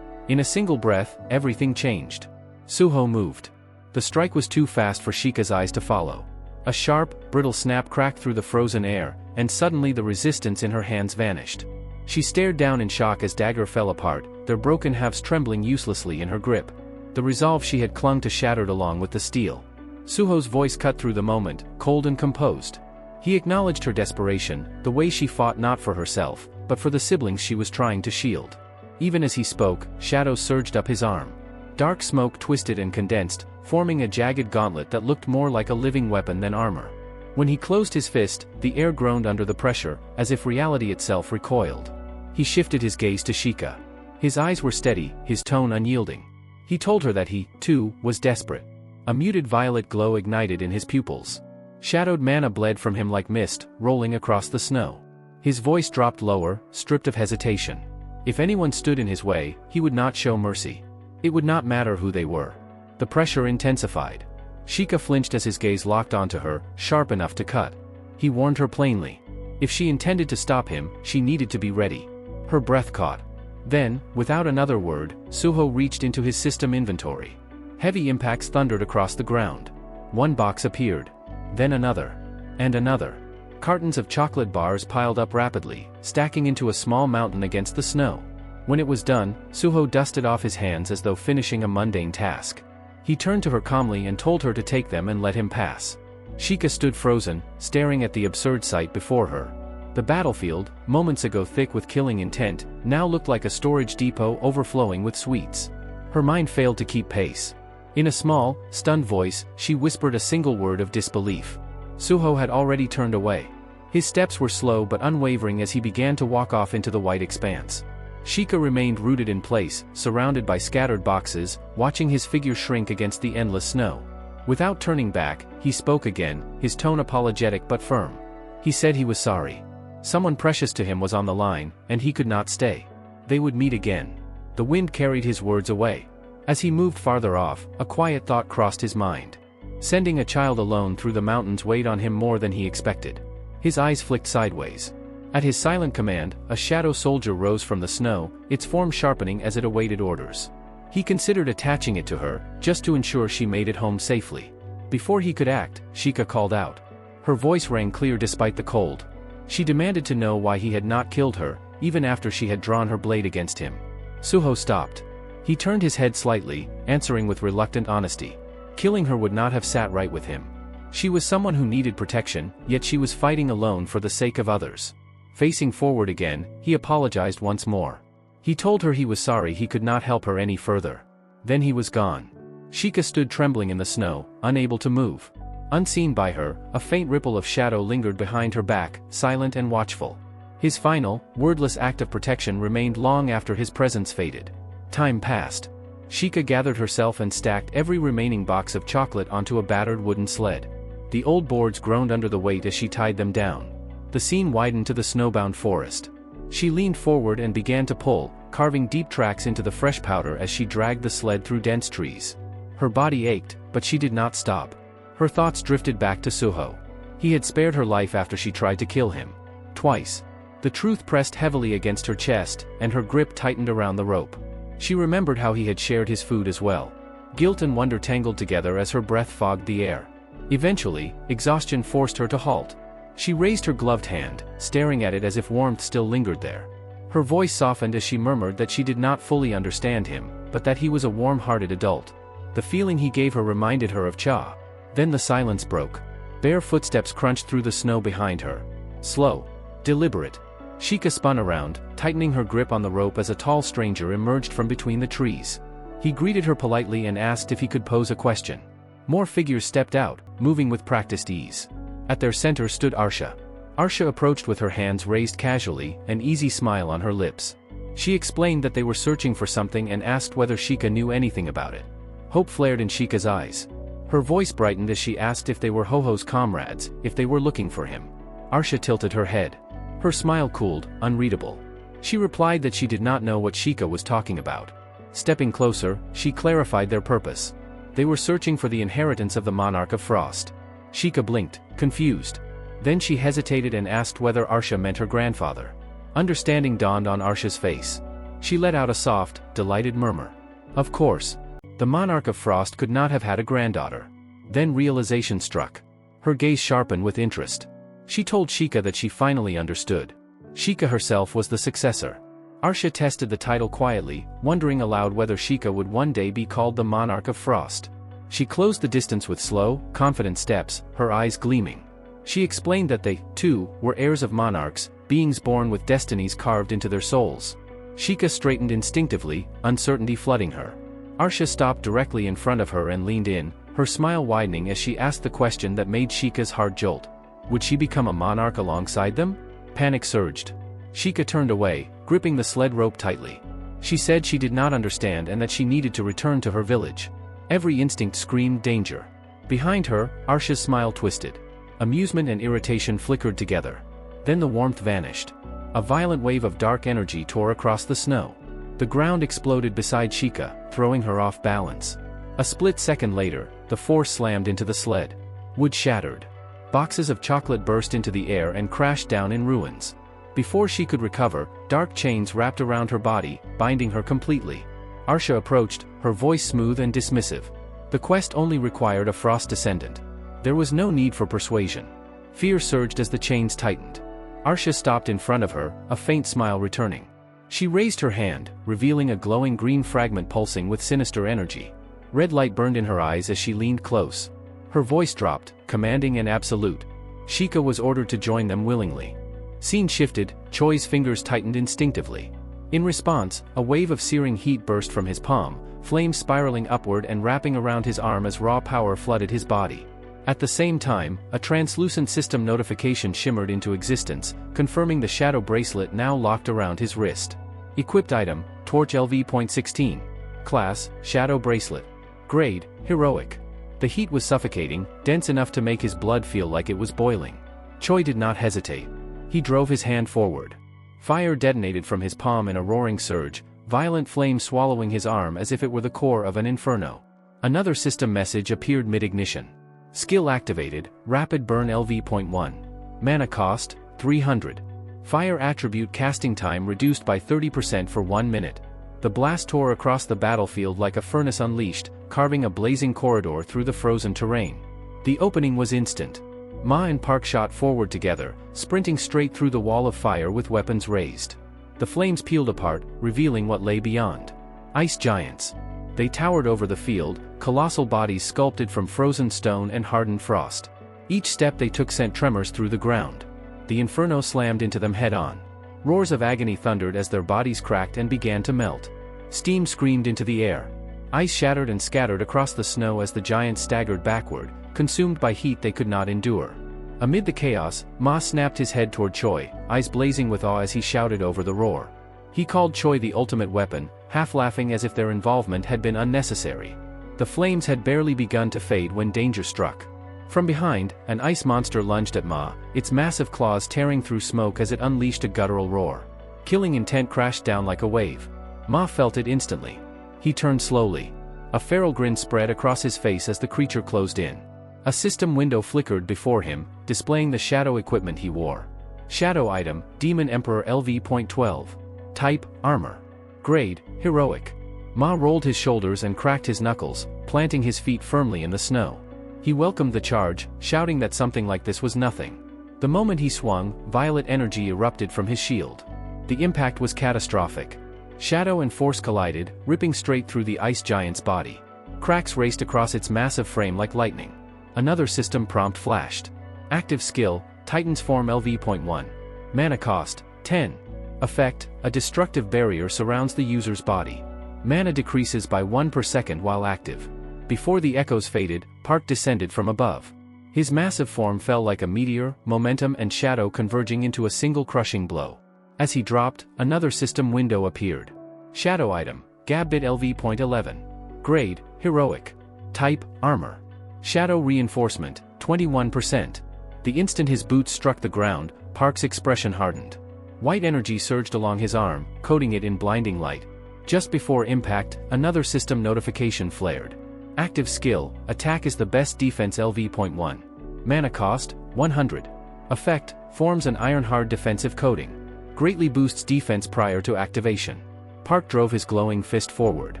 Speaker 1: In a single breath, everything changed. Suho moved. The strike was too fast for Shika's eyes to follow. A sharp, brittle snap cracked through the frozen air, and suddenly the resistance in her hands vanished. She stared down in shock as dagger fell apart, their broken halves trembling uselessly in her grip. The resolve she had clung to shattered along with the steel. Suho's voice cut through the moment, cold and composed. He acknowledged her desperation, the way she fought not for herself, but for the siblings she was trying to shield. Even as he spoke, shadows surged up his arm. Dark smoke twisted and condensed, forming a jagged gauntlet that looked more like a living weapon than armor. When he closed his fist, the air groaned under the pressure, as if reality itself recoiled. He shifted his gaze to Shika. His eyes were steady, his tone unyielding. He told her that he, too, was desperate. A muted violet glow ignited in his pupils. Shadowed mana bled from him like mist, rolling across the snow. His voice dropped lower, stripped of hesitation. If anyone stood in his way, he would not show mercy. It would not matter who they were. The pressure intensified. Shika flinched as his gaze locked onto her, sharp enough to cut. He warned her plainly. If she intended to stop him, she needed to be ready. Her breath caught. Then, without another word, Suho reached into his system inventory. Heavy impacts thundered across the ground. One box appeared. Then another. And another. Cartons of chocolate bars piled up rapidly, stacking into a small mountain against the snow. When it was done, Suho dusted off his hands as though finishing a mundane task. He turned to her calmly and told her to take them and let him pass. Shika stood frozen, staring at the absurd sight before her. The battlefield, moments ago thick with killing intent, now looked like a storage depot overflowing with sweets. Her mind failed to keep pace. In a small, stunned voice, she whispered a single word of disbelief. Suho had already turned away. His steps were slow but unwavering as he began to walk off into the white expanse. Shika remained rooted in place, surrounded by scattered boxes, watching his figure shrink against the endless snow. Without turning back, he spoke again, his tone apologetic but firm. He said he was sorry. Someone precious to him was on the line, and he could not stay. They would meet again. The wind carried his words away. As he moved farther off, a quiet thought crossed his mind. Sending a child alone through the mountains weighed on him more than he expected. His eyes flicked sideways. At his silent command, a shadow soldier rose from the snow, its form sharpening as it awaited orders. He considered attaching it to her, just to ensure she made it home safely. Before he could act, Shika called out. Her voice rang clear despite the cold. She demanded to know why he had not killed her, even after she had drawn her blade against him. Suho stopped. He turned his head slightly, answering with reluctant honesty. Killing her would not have sat right with him. She was someone who needed protection, yet she was fighting alone for the sake of others. Facing forward again, he apologized once more. He told her he was sorry he could not help her any further. Then he was gone. Shika stood trembling in the snow, unable to move. Unseen by her, a faint ripple of shadow lingered behind her back, silent and watchful. His final, wordless act of protection remained long after his presence faded. Time passed. Shika gathered herself and stacked every remaining box of chocolate onto a battered wooden sled. The old boards groaned under the weight as she tied them down. The scene widened to the snowbound forest. She leaned forward and began to pull, carving deep tracks into the fresh powder as she dragged the sled through dense trees. Her body ached, but she did not stop. Her thoughts drifted back to Suho. He had spared her life after she tried to kill him. Twice. The truth pressed heavily against her chest, and her grip tightened around the rope. She remembered how he had shared his food as well. Guilt and wonder tangled together as her breath fogged the air. Eventually, exhaustion forced her to halt. She raised her gloved hand, staring at it as if warmth still lingered there. Her voice softened as she murmured that she did not fully understand him, but that he was a warm-hearted adult. The feeling he gave her reminded her of Cha. Then the silence broke. Bare footsteps crunched through the snow behind her. Slow. Deliberate. Shika spun around, tightening her grip on the rope as a tall stranger emerged from between the trees. He greeted her politely and asked if he could pose a question. More figures stepped out, moving with practiced ease. At their center stood Arsha. Arsha approached with her hands raised casually, an easy smile on her lips. She explained that they were searching for something and asked whether Shika knew anything about it. Hope flared in Shika's eyes. Her voice brightened as she asked if they were Ho-Ho's comrades, if they were looking for him. Arsha tilted her head. Her smile cooled, unreadable. She replied that she did not know what Shika was talking about. Stepping closer, she clarified their purpose. They were searching for the inheritance of the Monarch of Frost. Shika blinked, confused. Then she hesitated and asked whether Arsha meant her grandfather. Understanding dawned on Arsha's face. She let out a soft, delighted murmur. Of course. The Monarch of Frost could not have had a granddaughter. Then realization struck. Her gaze sharpened with interest. She told Shika that she finally understood. Shika herself was the successor. Arsha tested the title quietly, wondering aloud whether Shika would one day be called the Monarch of Frost. She closed the distance with slow, confident steps, her eyes gleaming. She explained that they, too, were heirs of monarchs, beings born with destinies carved into their souls. Shika straightened instinctively, uncertainty flooding her. Arsha stopped directly in front of her and leaned in, her smile widening as she asked the question that made Shika's heart jolt. Would she become a monarch alongside them? Panic surged. Shika turned away, gripping the sled rope tightly. She said she did not understand and that she needed to return to her village. Every instinct screamed danger. Behind her, Arsha's smile twisted. Amusement and irritation flickered together. Then the warmth vanished. A violent wave of dark energy tore across the snow. The ground exploded beside Shika, throwing her off balance. A split second later, the force slammed into the sled. Wood shattered. Boxes of chocolate burst into the air and crashed down in ruins. Before she could recover, dark chains wrapped around her body, binding her completely. Arsha approached, her voice smooth and dismissive. The quest only required a Frost descendant. There was no need for persuasion. Fear surged as the chains tightened. Arsha stopped in front of her, a faint smile returning. She raised her hand, revealing a glowing green fragment pulsing with sinister energy. Red light burned in her eyes as she leaned close. Her voice dropped, commanding and absolute. Shika was ordered to join them willingly. Scene shifted, Choi's fingers tightened instinctively. In response, a wave of searing heat burst from his palm, flames spiraling upward and wrapping around his arm as raw power flooded his body. At the same time, a translucent system notification shimmered into existence, confirming the shadow bracelet now locked around his wrist. Equipped item, Torch LV.16. Class, Shadow Bracelet. Grade, Heroic. The heat was suffocating, dense enough to make his blood feel like it was boiling. Choi did not hesitate. He drove his hand forward. Fire detonated from his palm in a roaring surge, violent flame swallowing his arm as if it were the core of an inferno. Another system message appeared mid-ignition. Skill activated, Rapid Burn LV.1. Mana cost, 300. Fire attribute casting time reduced by 30% for 1 minute. The blast tore across the battlefield like a furnace unleashed, carving a blazing corridor through the frozen terrain. The opening was instant. Ma and Park shot forward together, sprinting straight through the wall of fire with weapons raised. The flames peeled apart, revealing what lay beyond. Ice giants. They towered over the field, colossal bodies sculpted from frozen stone and hardened frost. Each step they took sent tremors through the ground. The inferno slammed into them head-on. Roars of agony thundered as their bodies cracked and began to melt. Steam screamed into the air. Ice shattered and scattered across the snow as the giants staggered backward, consumed by heat they could not endure. Amid the chaos, Ma snapped his head toward Choi, eyes blazing with awe as he shouted over the roar. He called Choi the ultimate weapon, half laughing as if their involvement had been unnecessary. The flames had barely begun to fade when danger struck. From behind, an ice monster lunged at Ma, its massive claws tearing through smoke as it unleashed a guttural roar. Killing intent crashed down like a wave. Ma felt it instantly. He turned slowly. A feral grin spread across his face as the creature closed in. A system window flickered before him, displaying the shadow equipment he wore. Shadow item, Demon Emperor LV.12. Type, Armor. Grade, Heroic. Ma rolled his shoulders and cracked his knuckles, planting his feet firmly in the snow. He welcomed the charge, shouting that something like this was nothing. The moment he swung, violet energy erupted from his shield. The impact was catastrophic. Shadow and force collided, ripping straight through the ice giant's body. Cracks raced across its massive frame like lightning. Another system prompt flashed. Active skill, Titan's Form LV.1. Mana cost, 10. Effect, a destructive barrier surrounds the user's body. Mana decreases by 1 per second while active. Before the echoes faded, Park descended from above. His massive form fell like a meteor, momentum and shadow converging into a single crushing blow. As he dropped, another system window appeared. Shadow item, Gabbit LV.11. Grade, Heroic. Type, Armor. Shadow reinforcement, 21%. The instant his boots struck the ground, Park's expression hardened. White energy surged along his arm, coating it in blinding light. Just before impact, another system notification flared. Active skill, Attack is the best defense LV.1. Mana cost, 100. Effect, forms an iron-hard defensive coating. Greatly boosts defense prior to activation. Park drove his glowing fist forward.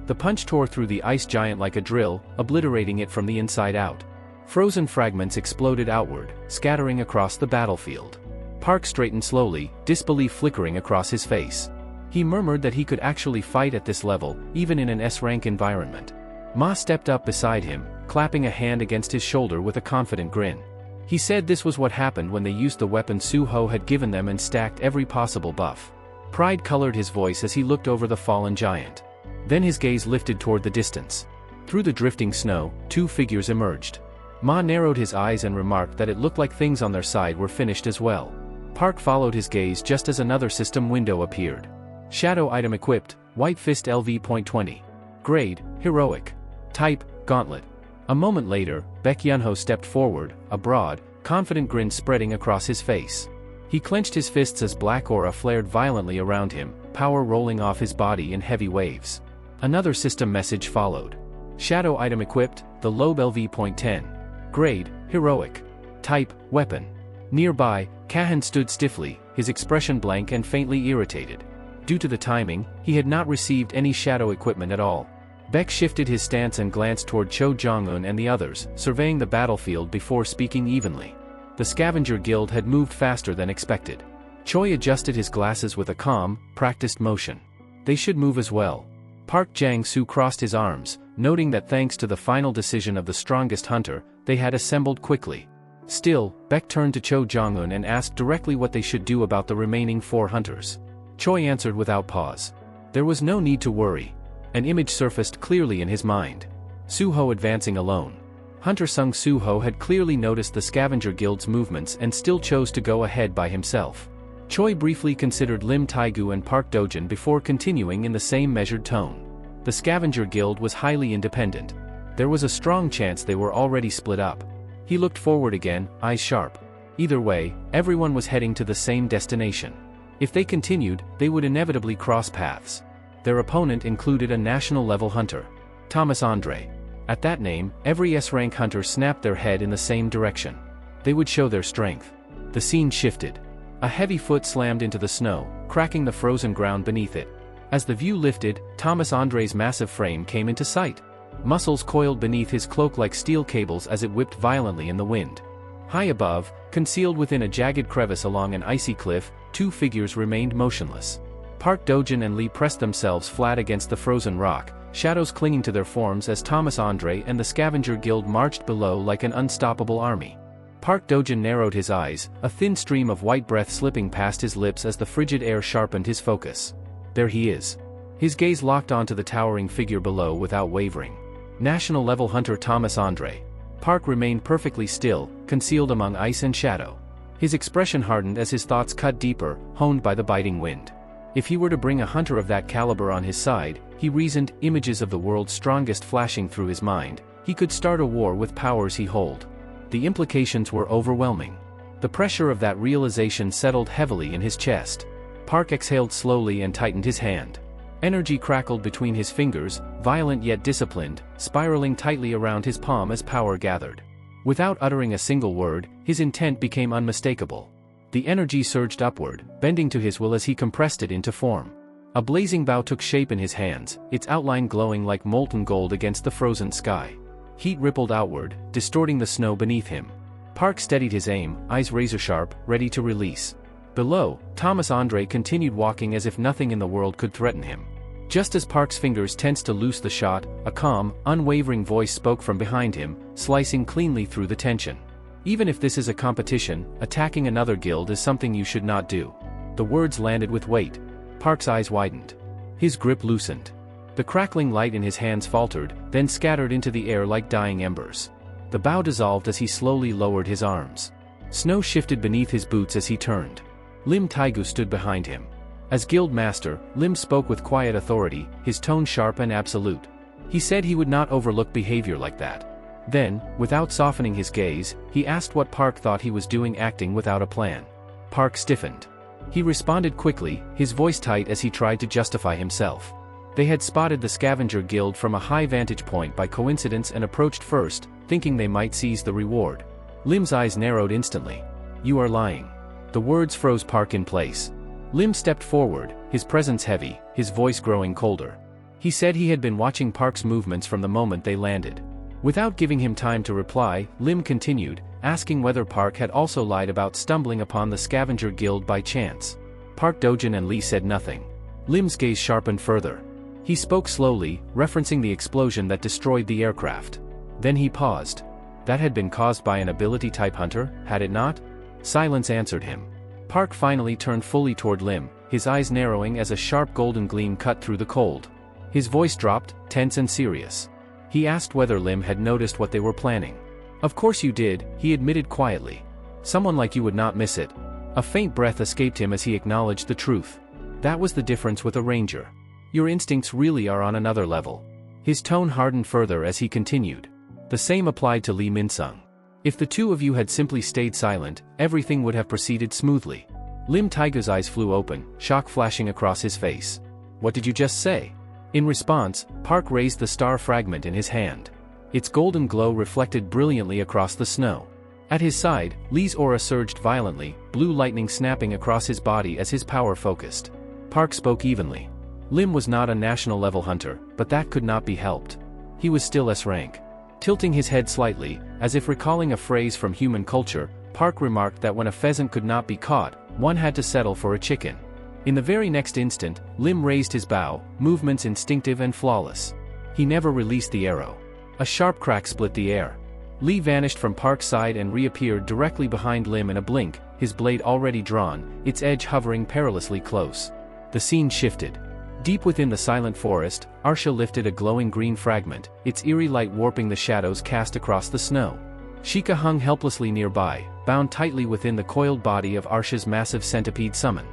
Speaker 1: The punch tore through the ice giant like a drill, obliterating it from the inside out. Frozen fragments exploded outward, scattering across the battlefield. Park straightened slowly, disbelief flickering across his face. He murmured that he could actually fight at this level, even in an S-rank environment. Ma stepped up beside him, clapping a hand against his shoulder with a confident grin. He said this was what happened when they used the weapon Suho had given them and stacked every possible buff. Pride colored his voice as he looked over the fallen giant. Then his gaze lifted toward the distance. Through the drifting snow, 2 figures emerged. Ma narrowed his eyes and remarked that it looked like things on their side were finished as well. Park followed his gaze just as another system window appeared. Shadow item equipped, White Fist LV.20. Grade, Heroic. Type, Gauntlet. A moment later, Baek Yunho stepped forward, a broad, confident grin spreading across his face. He clenched his fists as black aura flared violently around him, power rolling off his body in heavy waves. Another system message followed. Shadow item equipped, the Lobe LV.10. Grade, Heroic. Type, Weapon. Nearby, Kahan stood stiffly, his expression blank and faintly irritated. Due to the timing, he had not received any shadow equipment at all. Baek shifted his stance and glanced toward Cho Jong-un and the others, surveying the battlefield before speaking evenly. The scavenger guild had moved faster than expected. Choi adjusted his glasses with a calm, practiced motion. They should move as well. Park Jang-soo crossed his arms, noting that thanks to the final decision of the strongest hunter, they had assembled quickly. Still, Baek turned to Cho Jong-un and asked directly what they should do about the remaining 4 hunters. Choi answered without pause. There was no need to worry. An image surfaced clearly in his mind. Suho advancing alone. Hunter Sung Soo-ho had clearly noticed the Scavenger Guild's movements and still chose to go ahead by himself. Choi briefly considered Lim Tae-gu and Park Do-jin before continuing in the same measured tone. The Scavenger Guild was highly independent. There was a strong chance they were already split up. He looked forward again, eyes sharp. Either way, everyone was heading to the same destination. If they continued, they would inevitably cross paths. Their opponent included a national-level hunter, Thomas Andre. At that name, every S-rank hunter snapped their head in the same direction. They would show their strength. The scene shifted. A heavy foot slammed into the snow, cracking the frozen ground beneath it. As the view lifted, Thomas Andre's massive frame came into sight. Muscles coiled beneath his cloak like steel cables as it whipped violently in the wind. High above, concealed within a jagged crevice along an icy cliff, two figures remained motionless. Park Do-jin and Lee pressed themselves flat against the frozen rock, shadows clinging to their forms as Thomas Andre and the Scavenger Guild marched below like an unstoppable army. Park Do-jin narrowed his eyes, a thin stream of white breath slipping past his lips as the frigid air sharpened his focus. There he is. His gaze locked onto the towering figure below without wavering. National-level hunter Thomas Andre. Park remained perfectly still, concealed among ice and shadow. His expression hardened as his thoughts cut deeper, honed by the biting wind. If he were to bring a hunter of that caliber on his side, he reasoned, images of the world's strongest flashing through his mind, he could start a war with powers he held. The implications were overwhelming. The pressure of that realization settled heavily in his chest. Park exhaled slowly and tightened his hand. Energy crackled between his fingers, violent yet disciplined, spiraling tightly around his palm as power gathered. Without uttering a single word, his intent became unmistakable. The energy surged upward, bending to his will as he compressed it into form. A blazing bow took shape in his hands, its outline glowing like molten gold against the frozen sky. Heat rippled outward, distorting the snow beneath him. Park steadied his aim, eyes razor-sharp, ready to release. Below, Thomas Andre continued walking as if nothing in the world could threaten him. Just as Park's fingers tensed to loose the shot, a calm, unwavering voice spoke from behind him, slicing cleanly through the tension. Even if this is a competition, attacking another guild is something you should not do. The words landed with weight. Park's eyes widened. His grip loosened. The crackling light in his hands faltered, then scattered into the air like dying embers. The bow dissolved as he slowly lowered his arms. Snow shifted beneath his boots as he turned. Lim Tae-gu stood behind him. As guild master, Lim spoke with quiet authority, his tone sharp and absolute. He said he would not overlook behavior like that. Then, without softening his gaze, he asked what Park thought he was doing acting without a plan. Park stiffened. He responded quickly, his voice tight as he tried to justify himself. They had spotted the Scavenger Guild from a high vantage point by coincidence and approached first, thinking they might seize the reward. Lim's eyes narrowed instantly. "You are lying." The words froze Park in place. Lim stepped forward, his presence heavy, his voice growing colder. He said he had been watching Park's movements from the moment they landed. Without giving him time to reply, Lim continued, asking whether Park had also lied about stumbling upon the Scavenger Guild by chance. Park Do-jin and Lee said nothing. Lim's gaze sharpened further. He spoke slowly, referencing the explosion that destroyed the aircraft. Then he paused. That had been caused by an ability-type hunter, had it not? Silence answered him. Park finally turned fully toward Lim, his eyes narrowing as a sharp golden gleam cut through the cold. His voice dropped, tense and serious. He asked whether Lim had noticed what they were planning. "Of course you did," he admitted quietly. "Someone like you would not miss it." A faint breath escaped him as he acknowledged the truth. That was the difference with a ranger. Your instincts really are on another level. His tone hardened further as he continued. The same applied to Lee Min-sung. If the two of you had simply stayed silent, everything would have proceeded smoothly. Lim Tae-gu's eyes flew open, shock flashing across his face. "What did you just say?" In response, Park raised the star fragment in his hand. Its golden glow reflected brilliantly across the snow. At his side, Lee's aura surged violently, blue lightning snapping across his body as his power focused. Park spoke evenly. Lim was not a national-level hunter, but that could not be helped. He was still S-rank. Tilting his head slightly, as if recalling a phrase from human culture, Park remarked that when a pheasant could not be caught, one had to settle for a chicken. In the very next instant, Lim raised his bow, movements instinctive and flawless. He never released the arrow. A sharp crack split the air. Lee vanished from Park's side and reappeared directly behind Lim in a blink, his blade already drawn, its edge hovering perilously close. The scene shifted. Deep within the silent forest, Arsha lifted a glowing green fragment, its eerie light warping the shadows cast across the snow. Sheikah hung helplessly nearby, bound tightly within the coiled body of Arsha's massive centipede summon.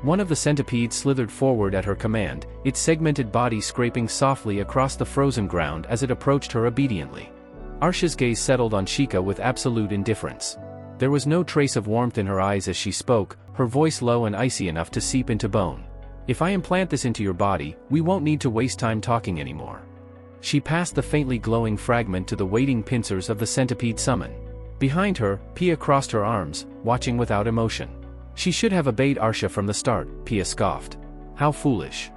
Speaker 1: One of the centipedes slithered forward at her command, its segmented body scraping softly across the frozen ground as it approached her obediently. Arsha's gaze settled on Sheikah with absolute indifference. There was no trace of warmth in her eyes as she spoke, her voice low and icy enough to seep into bone. "If I implant this into your body, we won't need to waste time talking anymore." She passed the faintly glowing fragment to the waiting pincers of the centipede summon. Behind her, Pia crossed her arms, watching without emotion. "She should have obeyed Arsha from the start," Pia scoffed. "How foolish."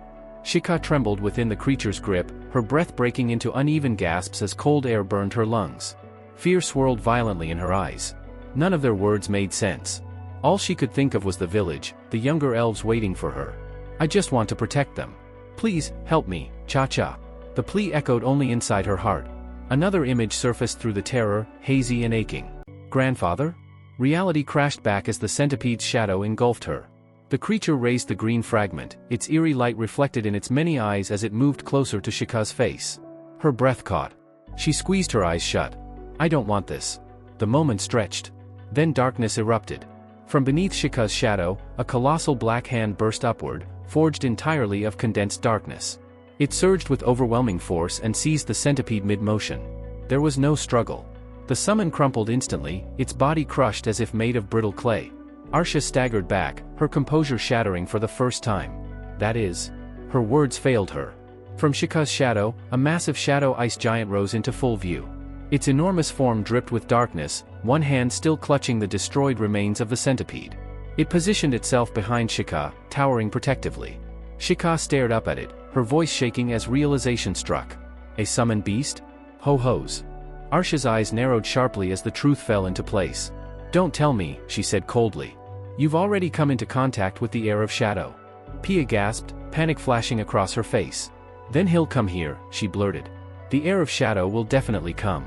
Speaker 1: Sheikah trembled within the creature's grip, her breath breaking into uneven gasps as cold air burned her lungs. Fear swirled violently in her eyes. None of their words made sense. All she could think of was the village, the younger elves waiting for her. "I just want to protect them. Please, help me, Cha-Cha." The plea echoed only inside her heart. Another image surfaced through the terror, hazy and aching. "Grandfather?" Reality crashed back as the centipede's shadow engulfed her. The creature raised the green fragment, its eerie light reflected in its many eyes as it moved closer to Sheikah's face. Her breath caught. She squeezed her eyes shut. "I don't want this." The moment stretched. Then darkness erupted. From beneath Sheikah's shadow, a colossal black hand burst upward, forged entirely of condensed darkness. It surged with overwhelming force and seized the centipede mid-motion. There was no struggle. The summon crumpled instantly, its body crushed as if made of brittle clay. Arsha staggered back, her composure shattering for the first time. That is. Her words failed her. From Sheikah's shadow, a massive shadow ice giant rose into full view. Its enormous form dripped with darkness, one hand still clutching the destroyed remains of the centipede. It positioned itself behind Sheikah, towering protectively. Sheikah stared up at it, her voice shaking as realization struck. A summoned beast? Ho-hos. Arsha's eyes narrowed sharply as the truth fell into place. "Don't tell me," she said coldly. "You've already come into contact with the heir of shadow." Pia gasped, panic flashing across her face. "Then he'll come here," she blurted. "The heir of shadow will definitely come."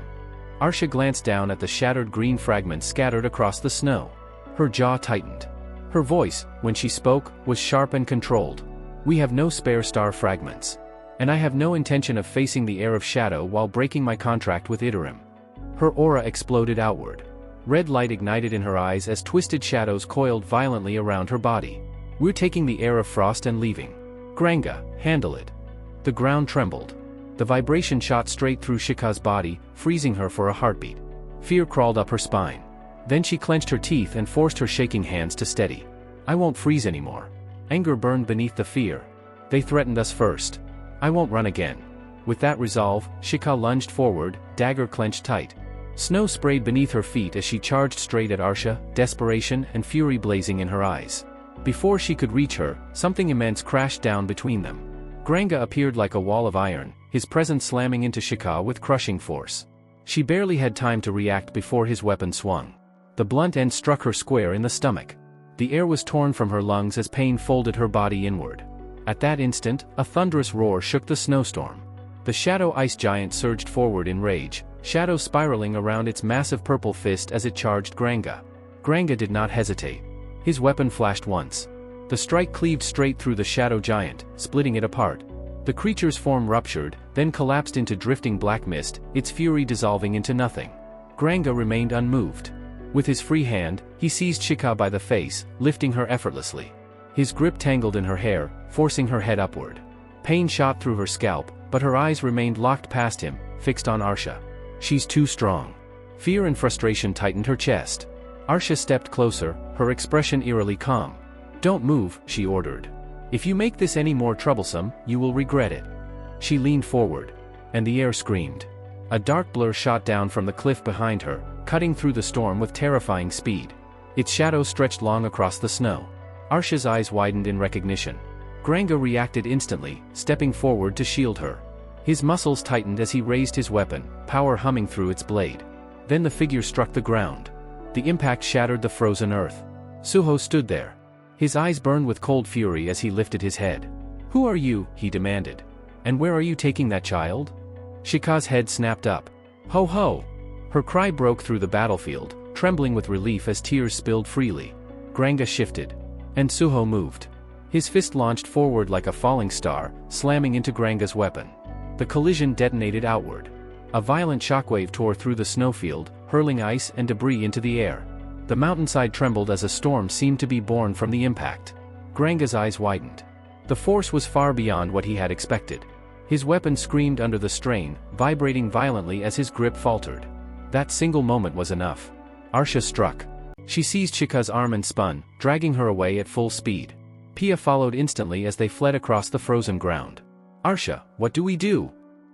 Speaker 1: Arsha glanced down at the shattered green fragments scattered across the snow. Her jaw tightened. Her voice, when she spoke, was sharp and controlled. "We have no spare star fragments. And I have no intention of facing the heir of shadow while breaking my contract with Iterim." Her aura exploded outward. Red light ignited in her eyes as twisted shadows coiled violently around her body. "We're taking the heir of frost and leaving. Granga, handle it." The ground trembled. The vibration shot straight through Sheikah's body, freezing her for a heartbeat. Fear crawled up her spine. Then she clenched her teeth and forced her shaking hands to steady. "I won't freeze anymore." Anger burned beneath the fear. "They threatened us first. I won't run again." With that resolve, Sheikah lunged forward, dagger clenched tight. Snow sprayed beneath her feet as she charged straight at Arsha, desperation and fury blazing in her eyes. Before she could reach her, something immense crashed down between them. Granga appeared like a wall of iron, his presence slamming into Sheikah with crushing force. She barely had time to react before his weapon swung. The blunt end struck her square in the stomach. The air was torn from her lungs as pain folded her body inward. At that instant, a thunderous roar shook the snowstorm. The shadow ice giant surged forward in rage, shadow spiraling around its massive purple fist as it charged Granga. Granga did not hesitate. His weapon flashed once. The strike cleaved straight through the shadow giant, splitting it apart. The creature's form ruptured, then collapsed into drifting black mist, its fury dissolving into nothing. Granga remained unmoved. With his free hand, he seized Sheikah by the face, lifting her effortlessly. His grip tangled in her hair, forcing her head upward. Pain shot through her scalp, but her eyes remained locked past him, fixed on Arsha. "She's too strong." Fear and frustration tightened her chest. Arsha stepped closer, her expression eerily calm. "Don't move," she ordered. "If you make this any more troublesome, you will regret it." She leaned forward. And the air screamed. A dark blur shot down from the cliff behind her, cutting through the storm with terrifying speed. Its shadow stretched long across the snow. Arsha's eyes widened in recognition. Granga reacted instantly, stepping forward to shield her. His muscles tightened as he raised his weapon, power humming through its blade. Then the figure struck the ground. The impact shattered the frozen earth. Suho stood there. His eyes burned with cold fury as he lifted his head. "Who are you?" he demanded. "And where are you taking that child?" Sheikah's head snapped up. "Ho ho!" Her cry broke through the battlefield, trembling with relief as tears spilled freely. Granga shifted. And Suho moved. His fist launched forward like a falling star, slamming into Granga's weapon. The collision detonated outward. A violent shockwave tore through the snowfield, hurling ice and debris into the air. The mountainside trembled as a storm seemed to be born from the impact. Granga's eyes widened. The force was far beyond what he had expected. His weapon screamed under the strain, vibrating violently as his grip faltered. That single moment was enough. Arsha struck. She seized Shika's arm and spun, dragging her away at full speed. Pia followed instantly as they fled across the frozen ground. "Arsha, what do we do?"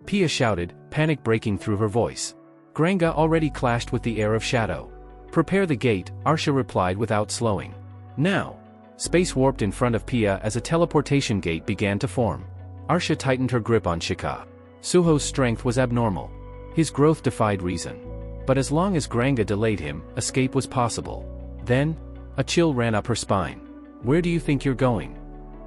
Speaker 1: Pia shouted, panic breaking through her voice. Granga already clashed with the air of shadow. "Prepare the gate," Arsha replied without slowing. "Now." Space warped in front of Pia as a teleportation gate began to form. Arsha tightened her grip on Shika. Suho's strength was abnormal. His growth defied reason. But as long as Granga delayed him, escape was possible. Then, a chill ran up her spine. "Where do you think you're going?"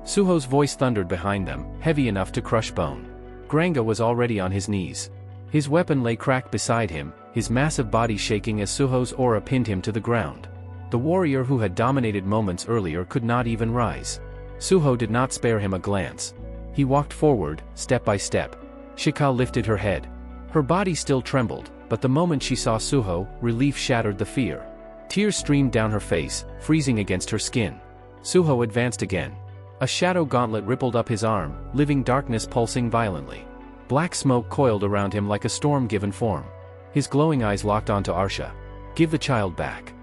Speaker 1: Suho's voice thundered behind them, heavy enough to crush bone. Granga was already on his knees. His weapon lay cracked beside him, his massive body shaking as Suho's aura pinned him to the ground. The warrior who had dominated moments earlier could not even rise. Suho did not spare him a glance. He walked forward, step by step. Shika lifted her head. Her body still trembled, but the moment she saw Suho, relief shattered the fear. Tears streamed down her face, freezing against her skin. Suho advanced again. A shadow gauntlet rippled up his arm, living darkness pulsing violently. Black smoke coiled around him like a storm-given form. His glowing eyes locked onto Arsha. "Give the child back."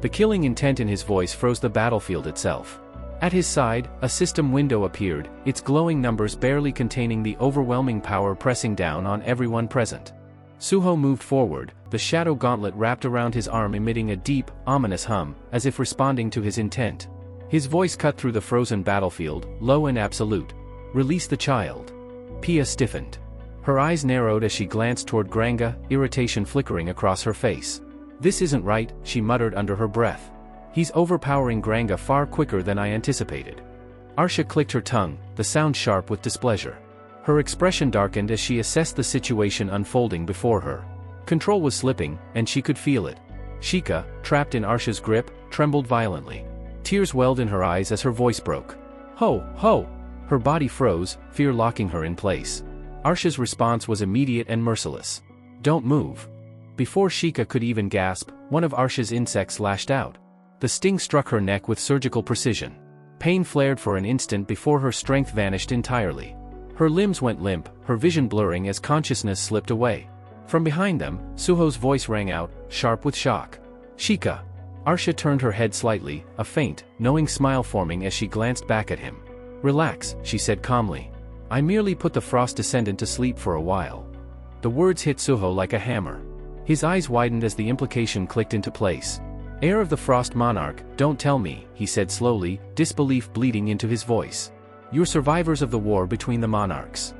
Speaker 1: The killing intent in his voice froze the battlefield itself. At his side, a system window appeared, its glowing numbers barely containing the overwhelming power pressing down on everyone present. Suho moved forward, the shadow gauntlet wrapped around his arm emitting a deep, ominous hum, as if responding to his intent. His voice cut through the frozen battlefield, low and absolute. "Release the child." Pia stiffened. Her eyes narrowed as she glanced toward Granga, irritation flickering across her face. "This isn't right," she muttered under her breath. "He's overpowering Granga far quicker than I anticipated." Arsha clicked her tongue, the sound sharp with displeasure. Her expression darkened as she assessed the situation unfolding before her. Control was slipping, and she could feel it. Shika, trapped in Arsha's grip, trembled violently. Tears welled in her eyes as her voice broke. "Ho, ho!" Her body froze, fear locking her in place. Arsha's response was immediate and merciless. "Don't move." Before Shika could even gasp, one of Arsha's insects lashed out. The sting struck her neck with surgical precision. Pain flared for an instant before her strength vanished entirely. Her limbs went limp, her vision blurring as consciousness slipped away. From behind them, Suho's voice rang out, sharp with shock. "Shika!" Arsha turned her head slightly, a faint, knowing smile forming as she glanced back at him. "Relax," she said calmly. "I merely put the Frost Descendant to sleep for a while." The words hit Suho like a hammer. His eyes widened as the implication clicked into place. "Heir of the Frost Monarch, don't tell me," he said slowly, disbelief bleeding into his voice. "You're survivors of the war between the monarchs."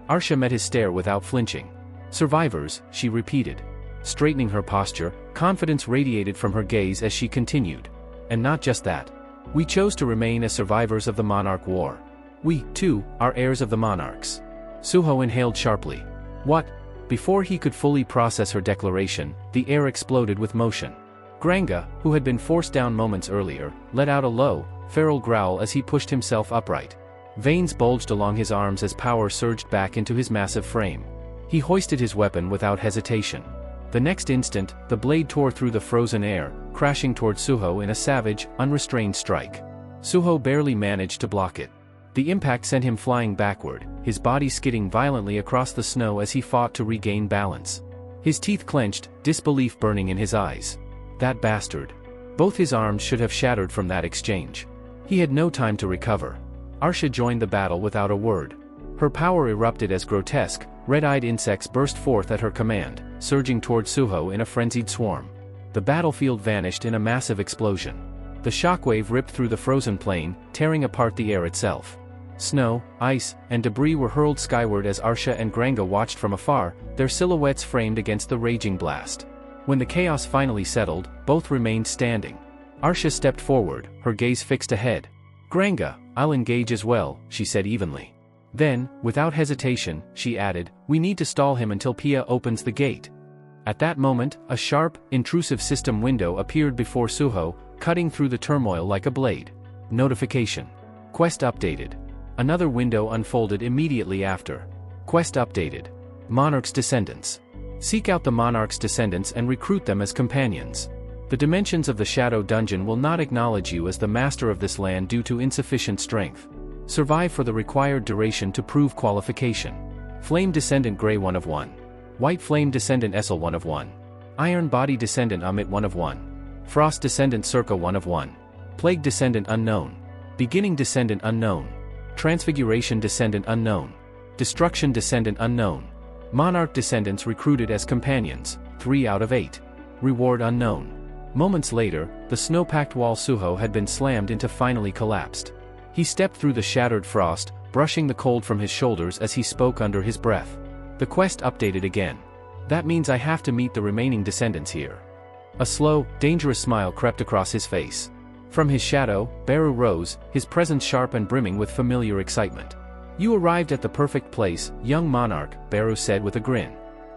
Speaker 1: Arsha met his stare without flinching. "Survivors," she repeated. Straightening her posture, confidence radiated from her gaze as she continued. "And not just that. We chose to remain as survivors of the Monarch War. We, too, are heirs of the monarchs." Suho inhaled sharply. "What?" Before he could fully process her declaration, the air exploded with motion. Granga, who had been forced down moments earlier, let out a low, feral growl as he pushed himself upright. Veins bulged along his arms as power surged back into his massive frame. He hoisted his weapon without hesitation. The next instant, the blade tore through the frozen air, crashing toward Suho in a savage, unrestrained strike. Suho barely managed to block it. The impact sent him flying backward, his body skidding violently across the snow as he fought to regain balance. His teeth clenched, disbelief burning in his eyes. That bastard. Both his arms should have shattered from that exchange. He had no time to recover. Arsha joined the battle without a word. Her power erupted as grotesque, red-eyed insects burst forth at her command, surging toward Suho in a frenzied swarm. The battlefield vanished in a massive explosion. The shockwave ripped through the frozen plain, tearing apart the air itself. Snow, ice, and debris were hurled skyward as Arsha and Granga watched from afar, their silhouettes framed against the raging blast. When the chaos finally settled, both remained standing. Arsha stepped forward, her gaze fixed ahead. "Granga, I'll engage as well," she said evenly. Then, without hesitation, she added, "We need to stall him until Pia opens the gate." At that moment, a sharp, intrusive system window appeared before Suho, cutting through the turmoil like a blade. Notification. Quest updated. Another window unfolded immediately after. Quest updated. Monarch's descendants. Seek out the Monarch's descendants and recruit them as companions. The dimensions of the Shadow Dungeon will not acknowledge you as the master of this land due to insufficient strength. Survive for the required duration to prove qualification. Flame Descendant Grey 1 of 1. White Flame Descendant Essel 1 of 1. Iron Body Descendant Amit 1 of 1. Frost Descendant Circa 1 of 1. Plague Descendant Unknown. Beginning Descendant Unknown. Transfiguration Descendant Unknown. Destruction Descendant Unknown. Monarch Descendants recruited as companions, 3 out of 8. Reward Unknown. Moments later, the snow-packed wall Suho had been slammed into finally collapsed. He stepped through the shattered frost, brushing the cold from his shoulders as he spoke under his breath. The quest updated again. That means I have to meet the remaining descendants here. A slow, dangerous smile crept across his face. From his shadow, Beru rose, his presence sharp and brimming with familiar excitement. You arrived at the perfect place, young monarch, Beru said with a grin.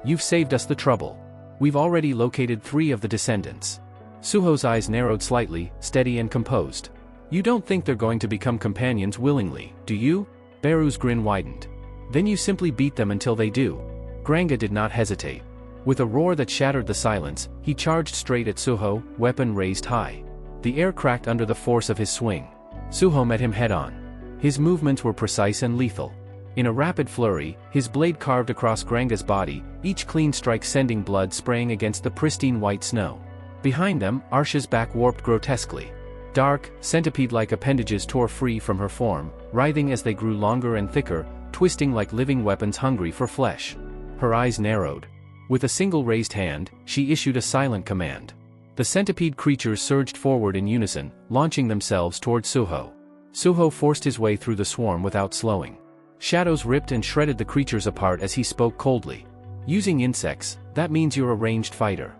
Speaker 1: You've saved us the trouble. We've already located 3 of the descendants. Suho's eyes narrowed slightly, steady and composed. You don't think they're going to become companions willingly, do you? Beru's grin widened. Then you simply beat them until they do. Granga did not hesitate. With a roar that shattered the silence, he charged straight at Suho, weapon raised high. The air cracked under the force of his swing. Suho met him head-on. His movements were precise and lethal. In a rapid flurry, his blade carved across Granga's body, each clean strike sending blood spraying against the pristine white snow. Behind them, Arsha's back warped grotesquely. Dark, centipede-like appendages tore free from her form, writhing as they grew longer and thicker, twisting like living weapons hungry for flesh. Her eyes narrowed. With a single raised hand, she issued a silent command. The centipede creatures surged forward in unison, launching themselves toward Suho. Suho forced his way through the swarm without slowing. Shadows ripped and shredded the creatures apart as he spoke coldly. Using insects, that means you're a ranged fighter.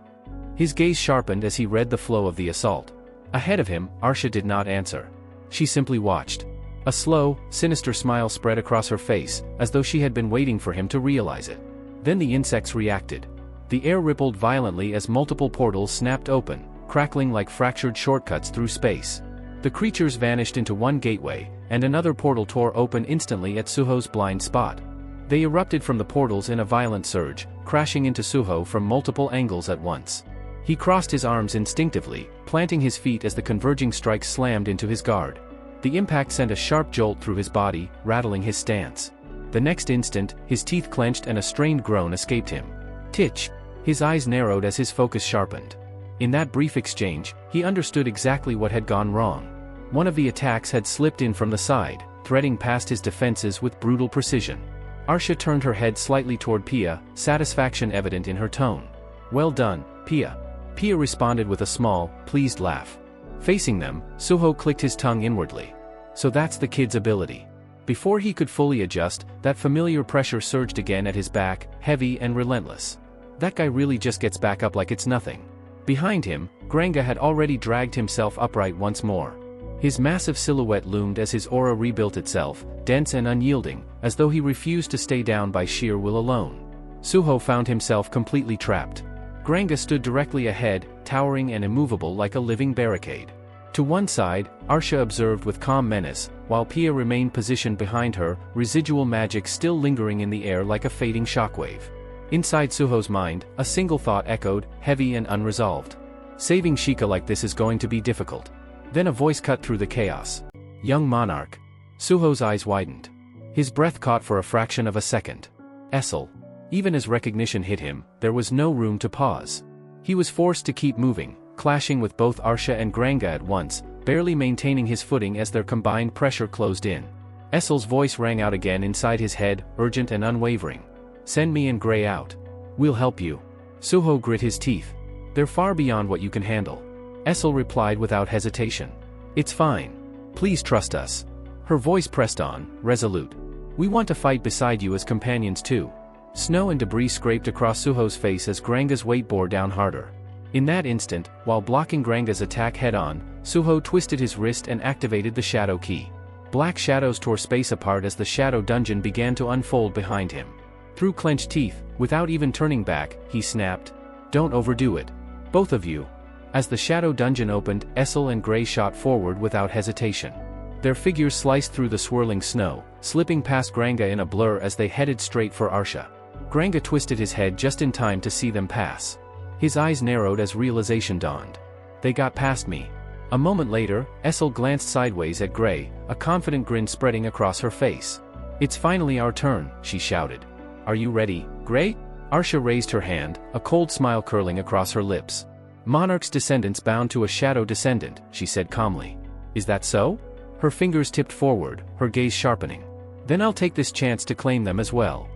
Speaker 1: His gaze sharpened as he read the flow of the assault. Ahead of him, Arsha did not answer. She simply watched. A slow, sinister smile spread across her face, as though she had been waiting for him to realize it. Then the insects reacted. The air rippled violently as multiple portals snapped open, crackling like fractured shortcuts through space. The creatures vanished into one gateway, and another portal tore open instantly at Suho's blind spot. They erupted from the portals in a violent surge, crashing into Suho from multiple angles at once. He crossed his arms instinctively, planting his feet as the converging strikes slammed into his guard. The impact sent a sharp jolt through his body, rattling his stance. The next instant, his teeth clenched and a strained groan escaped him. Titch! His eyes narrowed as his focus sharpened. In that brief exchange, he understood exactly what had gone wrong. One of the attacks had slipped in from the side, threading past his defenses with brutal precision. Arsha turned her head slightly toward Pia, satisfaction evident in her tone. Well done, Pia. Pia responded with a small, pleased laugh. Facing them, Suho clicked his tongue inwardly. So that's the kid's ability. Before he could fully adjust, that familiar pressure surged again at his back, heavy and relentless. That guy really just gets back up like it's nothing. Behind him, Granga had already dragged himself upright once more. His massive silhouette loomed as his aura rebuilt itself, dense and unyielding, as though he refused to stay down by sheer will alone. Suho found himself completely trapped. Granga stood directly ahead, towering and immovable like a living barricade. To one side, Arsha observed with calm menace, while Pia remained positioned behind her, residual magic still lingering in the air like a fading shockwave. Inside Suho's mind, a single thought echoed, heavy and unresolved. Saving Sheikah like this is going to be difficult. Then a voice cut through the chaos. Young monarch. Suho's eyes widened. His breath caught for a fraction of a second. Essel. Even as recognition hit him, there was no room to pause. He was forced to keep moving, clashing with both Arsha and Granga at once, barely maintaining his footing as their combined pressure closed in. Essel's voice rang out again inside his head, urgent and unwavering. Send me and Gray out. We'll help you. Suho grit his teeth. They're far beyond what you can handle. Essel replied without hesitation. It's fine. Please trust us. Her voice pressed on, resolute. We want to fight beside you as companions too. Snow and debris scraped across Suho's face as Granga's weight bore down harder. In that instant, while blocking Granga's attack head-on, Suho twisted his wrist and activated the shadow key. Black shadows tore space apart as the shadow dungeon began to unfold behind him. Through clenched teeth, without even turning back, he snapped. Don't overdo it. Both of you. As the shadow dungeon opened, Essel and Gray shot forward without hesitation. Their figures sliced through the swirling snow, slipping past Granga in a blur as they headed straight for Arsha. Granga twisted his head just in time to see them pass. His eyes narrowed as realization dawned. They got past me. A moment later, Essel glanced sideways at Gray, a confident grin spreading across her face. "It's finally our turn," she shouted. "Are you ready, Gray?" Arsha raised her hand, a cold smile curling across her lips. "Monarch's descendants bound to a shadow descendant," she said calmly. "Is that so?" Her fingers tipped forward, her gaze sharpening. "Then I'll take this chance to claim them as well."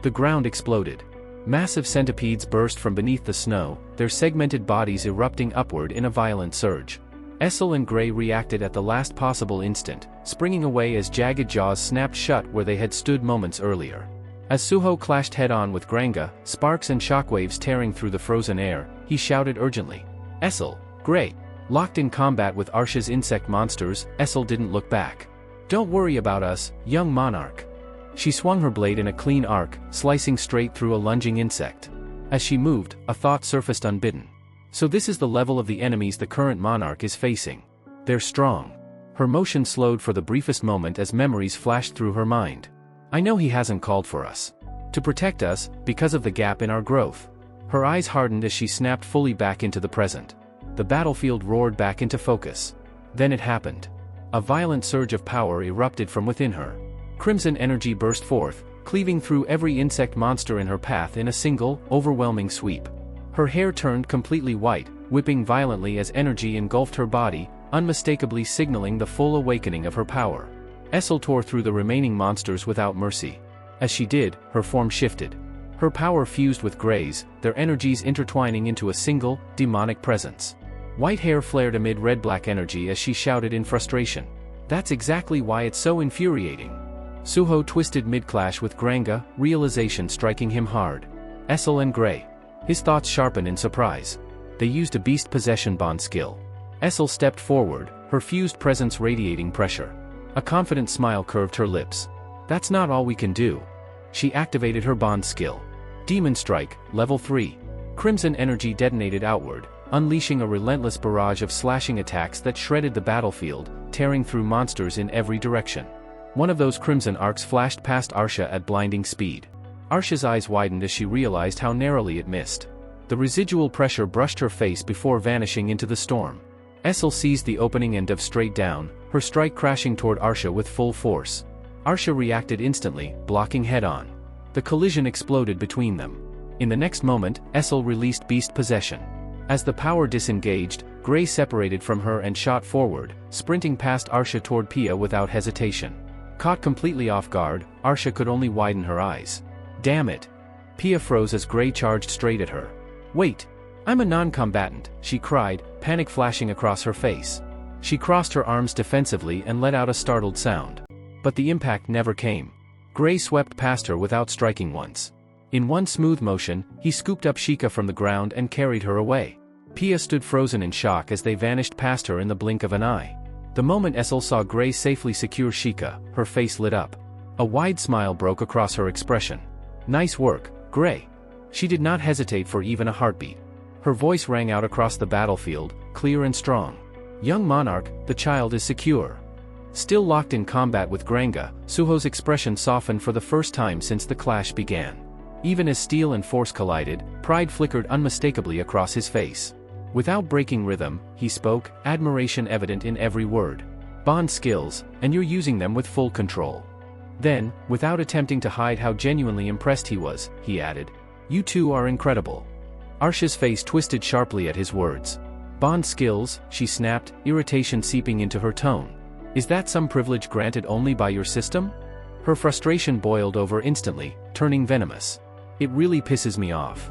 Speaker 1: The ground exploded. Massive centipedes burst from beneath the snow, their segmented bodies erupting upward in a violent surge. Essel and Gray reacted at the last possible instant, springing away as jagged jaws snapped shut where they had stood moments earlier. As Suho clashed head-on with Granga, sparks and shockwaves tearing through the frozen air, he shouted urgently. "Essel, Gray!" Locked in combat with Arsha's insect monsters, Essel didn't look back. "Don't worry about us, young monarch." She swung her blade in a clean arc, slicing straight through a lunging insect. As she moved, a thought surfaced unbidden. So this is the level of the enemies the current monarch is facing. They're strong. Her motion slowed for the briefest moment as memories flashed through her mind. I know he hasn't called for us to protect us, because of the gap in our growth. Her eyes hardened as she snapped fully back into the present. The battlefield roared back into focus. Then it happened. A violent surge of power erupted from within her. Crimson energy burst forth, cleaving through every insect monster in her path in a single, overwhelming sweep. Her hair turned completely white, whipping violently as energy engulfed her body, unmistakably signaling the full awakening of her power. Essel tore through the remaining monsters without mercy. As she did, her form shifted. Her power fused with Gray's, their energies intertwining into a single, demonic presence. White hair flared amid red-black energy as she shouted in frustration. "That's exactly why it's so infuriating." Suho twisted mid-clash with Granga, realization striking him hard. Essel and Gray. His thoughts sharpened in surprise. They used a beast possession bond skill. Essel stepped forward, her fused presence radiating pressure. A confident smile curved her lips. "That's not all we can do." She activated her bond skill. Demon Strike, Level 3. Crimson energy detonated outward, unleashing a relentless barrage of slashing attacks that shredded the battlefield, tearing through monsters in every direction. One of those crimson arcs flashed past Arsha at blinding speed. Arsha's eyes widened as she realized how narrowly it missed. The residual pressure brushed her face before vanishing into the storm. Essel seized the opening end of straight down, her strike crashing toward Arsha with full force. Arsha reacted instantly, blocking head-on. The collision exploded between them. In the next moment, Essel released beast possession. As the power disengaged, Gray separated from her and shot forward, sprinting past Arsha toward Pia without hesitation. Caught completely off guard, Arsha could only widen her eyes. "Damn it!" Pia froze as Gray charged straight at her. "Wait! I'm a non-combatant," she cried, panic flashing across her face. She crossed her arms defensively and let out a startled sound. But the impact never came. Gray swept past her without striking once. In one smooth motion, he scooped up Sheikah from the ground and carried her away. Pia stood frozen in shock as they vanished past her in the blink of an eye. The moment Essel saw Gray safely secure Sheikah, her face lit up. A wide smile broke across her expression. "Nice work, Gray." She did not hesitate for even a heartbeat. Her voice rang out across the battlefield, clear and strong. "Young monarch, the child is secure." Still locked in combat with Granga, Suho's expression softened for the first time since the clash began. Even as steel and force collided, pride flickered unmistakably across his face. Without breaking rhythm, he spoke, admiration evident in every word. "Bond skills, and you're using them with full control." Then, without attempting to hide how genuinely impressed he was, he added, "You two are incredible." Arsha's face twisted sharply at his words. "Bond skills," she snapped, irritation seeping into her tone. "Is that some privilege granted only by your system?" Her frustration boiled over instantly, turning venomous. "It really pisses me off."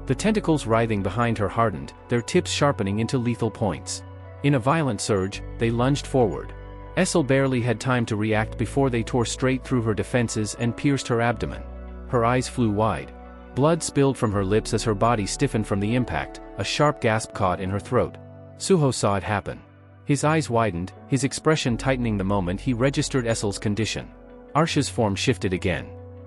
Speaker 1: The tentacles writhing behind her hardened, their tips sharpening into lethal points. In a violent surge, they lunged forward. Essel barely had time to react before they tore straight through her defenses and pierced her abdomen. Her eyes flew wide. Blood spilled from her lips as her body stiffened from the impact, a sharp gasp caught in her throat. Suho saw it happen. His eyes widened, his expression tightening the moment he registered Essel's condition. Arsha's form shifted again.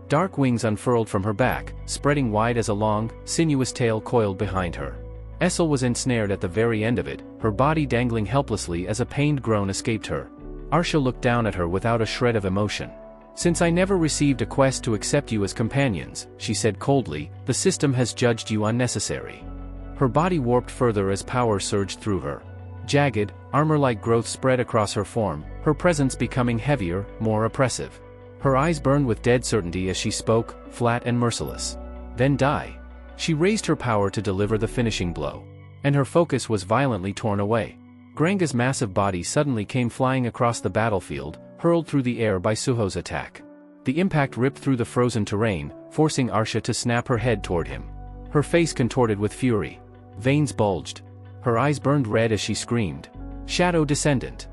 Speaker 1: Dark wings unfurled from her back, spreading wide as a long, sinuous tail coiled behind her. Essel was ensnared at the very end of it, her body dangling helplessly as a pained groan escaped her. Arsha looked down at her without a shred of emotion. "Since I never received a quest to accept you as companions," she said coldly, "the system has judged you unnecessary." Her body warped further as power surged through her. Jagged, armor-like growth spread across her form, her presence becoming heavier, more oppressive. Her eyes burned with dead certainty as she spoke, flat and merciless. "Then die." She raised her power to deliver the finishing blow. And her focus was violently torn away. Granga's massive body suddenly came flying across the battlefield, hurled through the air by Suho's attack. The impact ripped through the frozen terrain, forcing Arsha to snap her head toward him. Her face contorted with fury. Veins bulged. Her eyes burned red as she screamed. "Shadow Descendant!"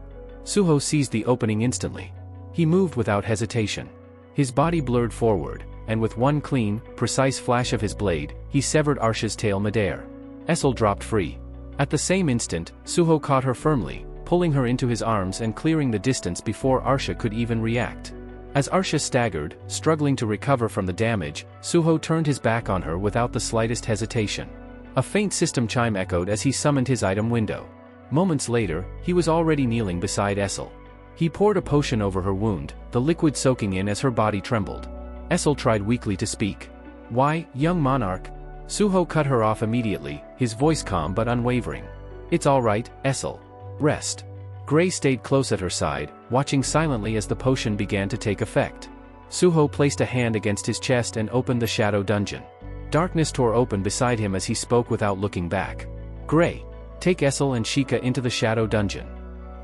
Speaker 1: Suho seized the opening instantly. He moved without hesitation. His body blurred forward, and with one clean, precise flash of his blade, he severed Arsha's tail midair. Essel dropped free. At the same instant, Suho caught her firmly, pulling her into his arms and clearing the distance before Arsha could even react. As Arsha staggered, struggling to recover from the damage, Suho turned his back on her without the slightest hesitation. A faint system chime echoed as he summoned his item window. Moments later, he was already kneeling beside Essel. He poured a potion over her wound, the liquid soaking in as her body trembled. Essel tried weakly to speak. "Why, young monarch?" Suho cut her off immediately, his voice calm but unwavering. "It's all right, Essel. Rest." Gray stayed close at her side, watching silently as the potion began to take effect. Suho placed a hand against his chest and opened the shadow dungeon. Darkness tore open beside him as he spoke without looking back. "Gray, take Essel and Sheikah into the shadow dungeon."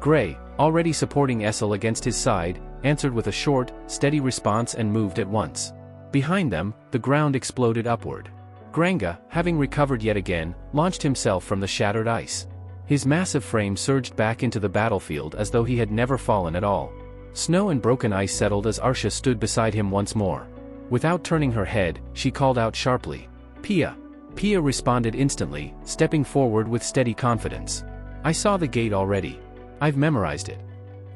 Speaker 1: Gray, already supporting Essel against his side, answered with a short, steady response and moved at once. Behind them, the ground exploded upward. Granga, having recovered yet again, launched himself from the shattered ice. His massive frame surged back into the battlefield as though he had never fallen at all. Snow and broken ice settled as Arsha stood beside him once more. Without turning her head, she called out sharply, "Pia." Pia responded instantly, stepping forward with steady confidence. "I saw the gate already. I've memorized it."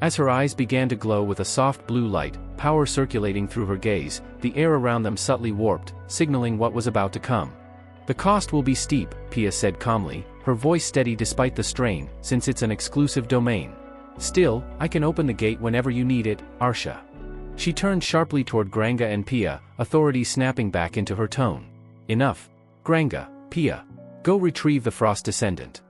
Speaker 1: As her eyes began to glow with a soft blue light, power circulating through her gaze, the air around them subtly warped, signaling what was about to come. "The cost will be steep," Pia said calmly, her voice steady despite the strain, "since it's an exclusive domain. Still, I can open the gate whenever you need it, Arsha." She turned sharply toward Granga and Pia, authority snapping back into her tone. "Enough. Granga, Pia. Go retrieve the Frost Descendant."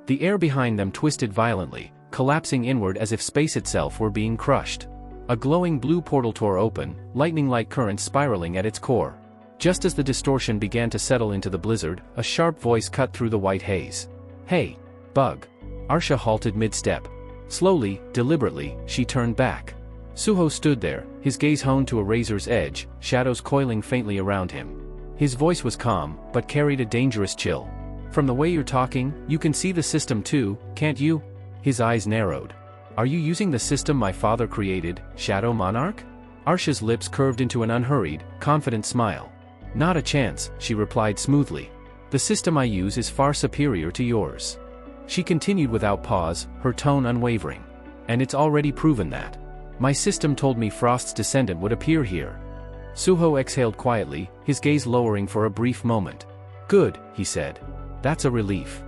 Speaker 1: The air behind them twisted violently, collapsing inward as if space itself were being crushed. A glowing blue portal tore open, lightning-like currents spiraling at its core. Just as the distortion began to settle into the blizzard, a sharp voice cut through the white haze. "Hey, bug." Arsha halted mid-step. Slowly, deliberately, she turned back. Suho stood there, his gaze honed to a razor's edge, shadows coiling faintly around him. His voice was calm, but carried a dangerous chill. "From the way you're talking, you can see the system too, can't you?" His eyes narrowed. "Are you using the system my father created, Shadow Monarch?" Arsha's lips curved into an unhurried, confident smile. "Not a chance," she replied smoothly. "The system I use is far superior to yours." She continued without pause, her tone unwavering. "And it's already proven that. My system told me Frost's descendant would appear here." Suho exhaled quietly, his gaze lowering for a brief moment. "Good," he said. "That's a relief."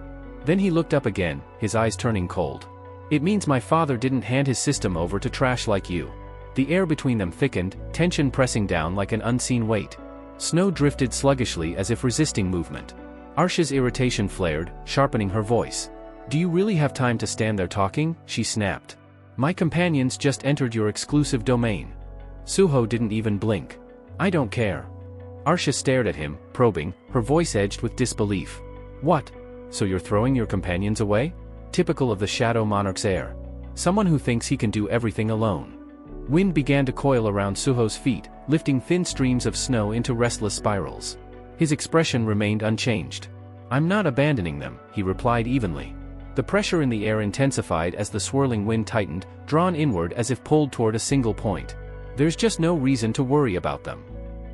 Speaker 1: Then he looked up again, his eyes turning cold. "It means my father didn't hand his system over to trash like you." The air between them thickened, tension pressing down like an unseen weight. Snow drifted sluggishly as if resisting movement. Arsha's irritation flared, sharpening her voice. "Do you really have time to stand there talking?" she snapped. "My companions just entered your exclusive domain." Suho didn't even blink. "I don't care." Arsha stared at him, probing, her voice edged with disbelief. "What? So you're throwing your companions away?" Typical of the Shadow Monarch's air. Someone who thinks he can do everything alone. Wind began to coil around Suho's feet, lifting thin streams of snow into restless spirals. His expression remained unchanged. "I'm not abandoning them," he replied evenly. The pressure in the air intensified as the swirling wind tightened, drawn inward as if pulled toward a single point. "There's just no reason to worry about them."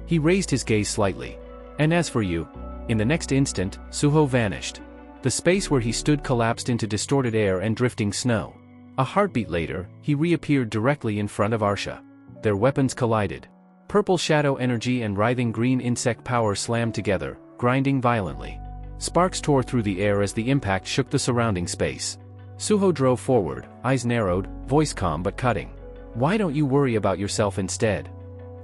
Speaker 1: He raised his gaze slightly. "And as for you..." In the next instant, Suho vanished. The space where he stood collapsed into distorted air and drifting snow. A heartbeat later, he reappeared directly in front of Arsha. Their weapons collided. Purple shadow energy and writhing green insect power slammed together, grinding violently. Sparks tore through the air as the impact shook the surrounding space. Suho drove forward, eyes narrowed, voice calm but cutting. Why don't you worry about yourself instead?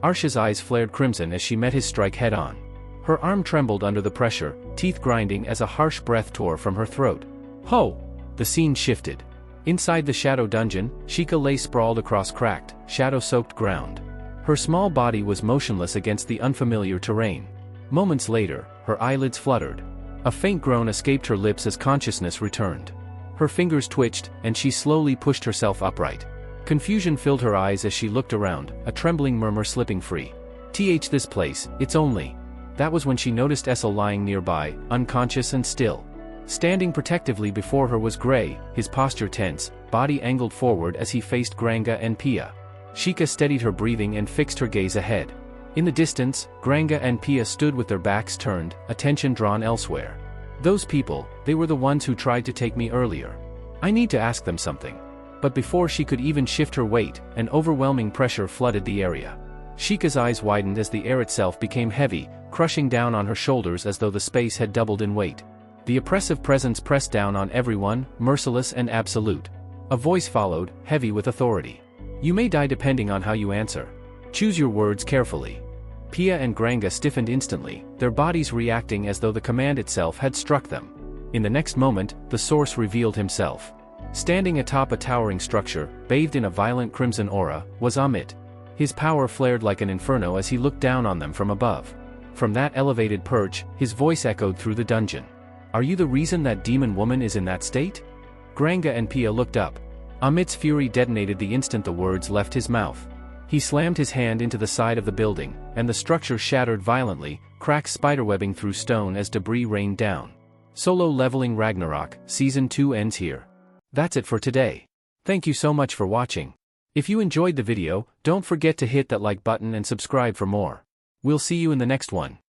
Speaker 1: Arsha's eyes flared crimson as she met his strike head-on. Her arm trembled under the pressure, teeth grinding as a harsh breath tore from her throat. Ho! The scene shifted. Inside the shadow dungeon, Sheikah lay sprawled across cracked, shadow-soaked ground. Her small body was motionless against the unfamiliar terrain. Moments later, her eyelids fluttered. A faint groan escaped her lips as consciousness returned. Her fingers twitched, and she slowly pushed herself upright. Confusion filled her eyes as she looked around, a trembling murmur slipping free. This place, it's only. That was when she noticed Essel lying nearby, unconscious and still. Standing protectively before her was Gray, his posture tense, body angled forward as he faced Granga and Pia. Sheikah steadied her breathing and fixed her gaze ahead. In the distance, Granga and Pia stood with their backs turned, attention drawn elsewhere. Those people, they were the ones who tried to take me earlier. I need to ask them something. But before she could even shift her weight, an overwhelming pressure flooded the area. Sheikah's eyes widened as the air itself became heavy, crushing down on her shoulders as though the space had doubled in weight. The oppressive presence pressed down on everyone, merciless and absolute. A voice followed, heavy with authority. You may die depending on how you answer. Choose your words carefully. Pia and Granga stiffened instantly, their bodies reacting as though the command itself had struck them. In the next moment, the source revealed himself. Standing atop a towering structure, bathed in a violent crimson aura, was Amit. His power flared like an inferno as he looked down on them from above. From that elevated perch, his voice echoed through the dungeon. Are you the reason that demon woman is in that state? Granga and Pia looked up. Amit's fury detonated the instant the words left his mouth. He slammed his hand into the side of the building, and the structure shattered violently, cracks spiderwebbing through stone as debris rained down. Solo Leveling Ragnarok, Season 2 ends here. That's it for today. Thank you so much for watching. If you enjoyed the video, don't forget to hit that like button and subscribe for more. We'll see you in the next one.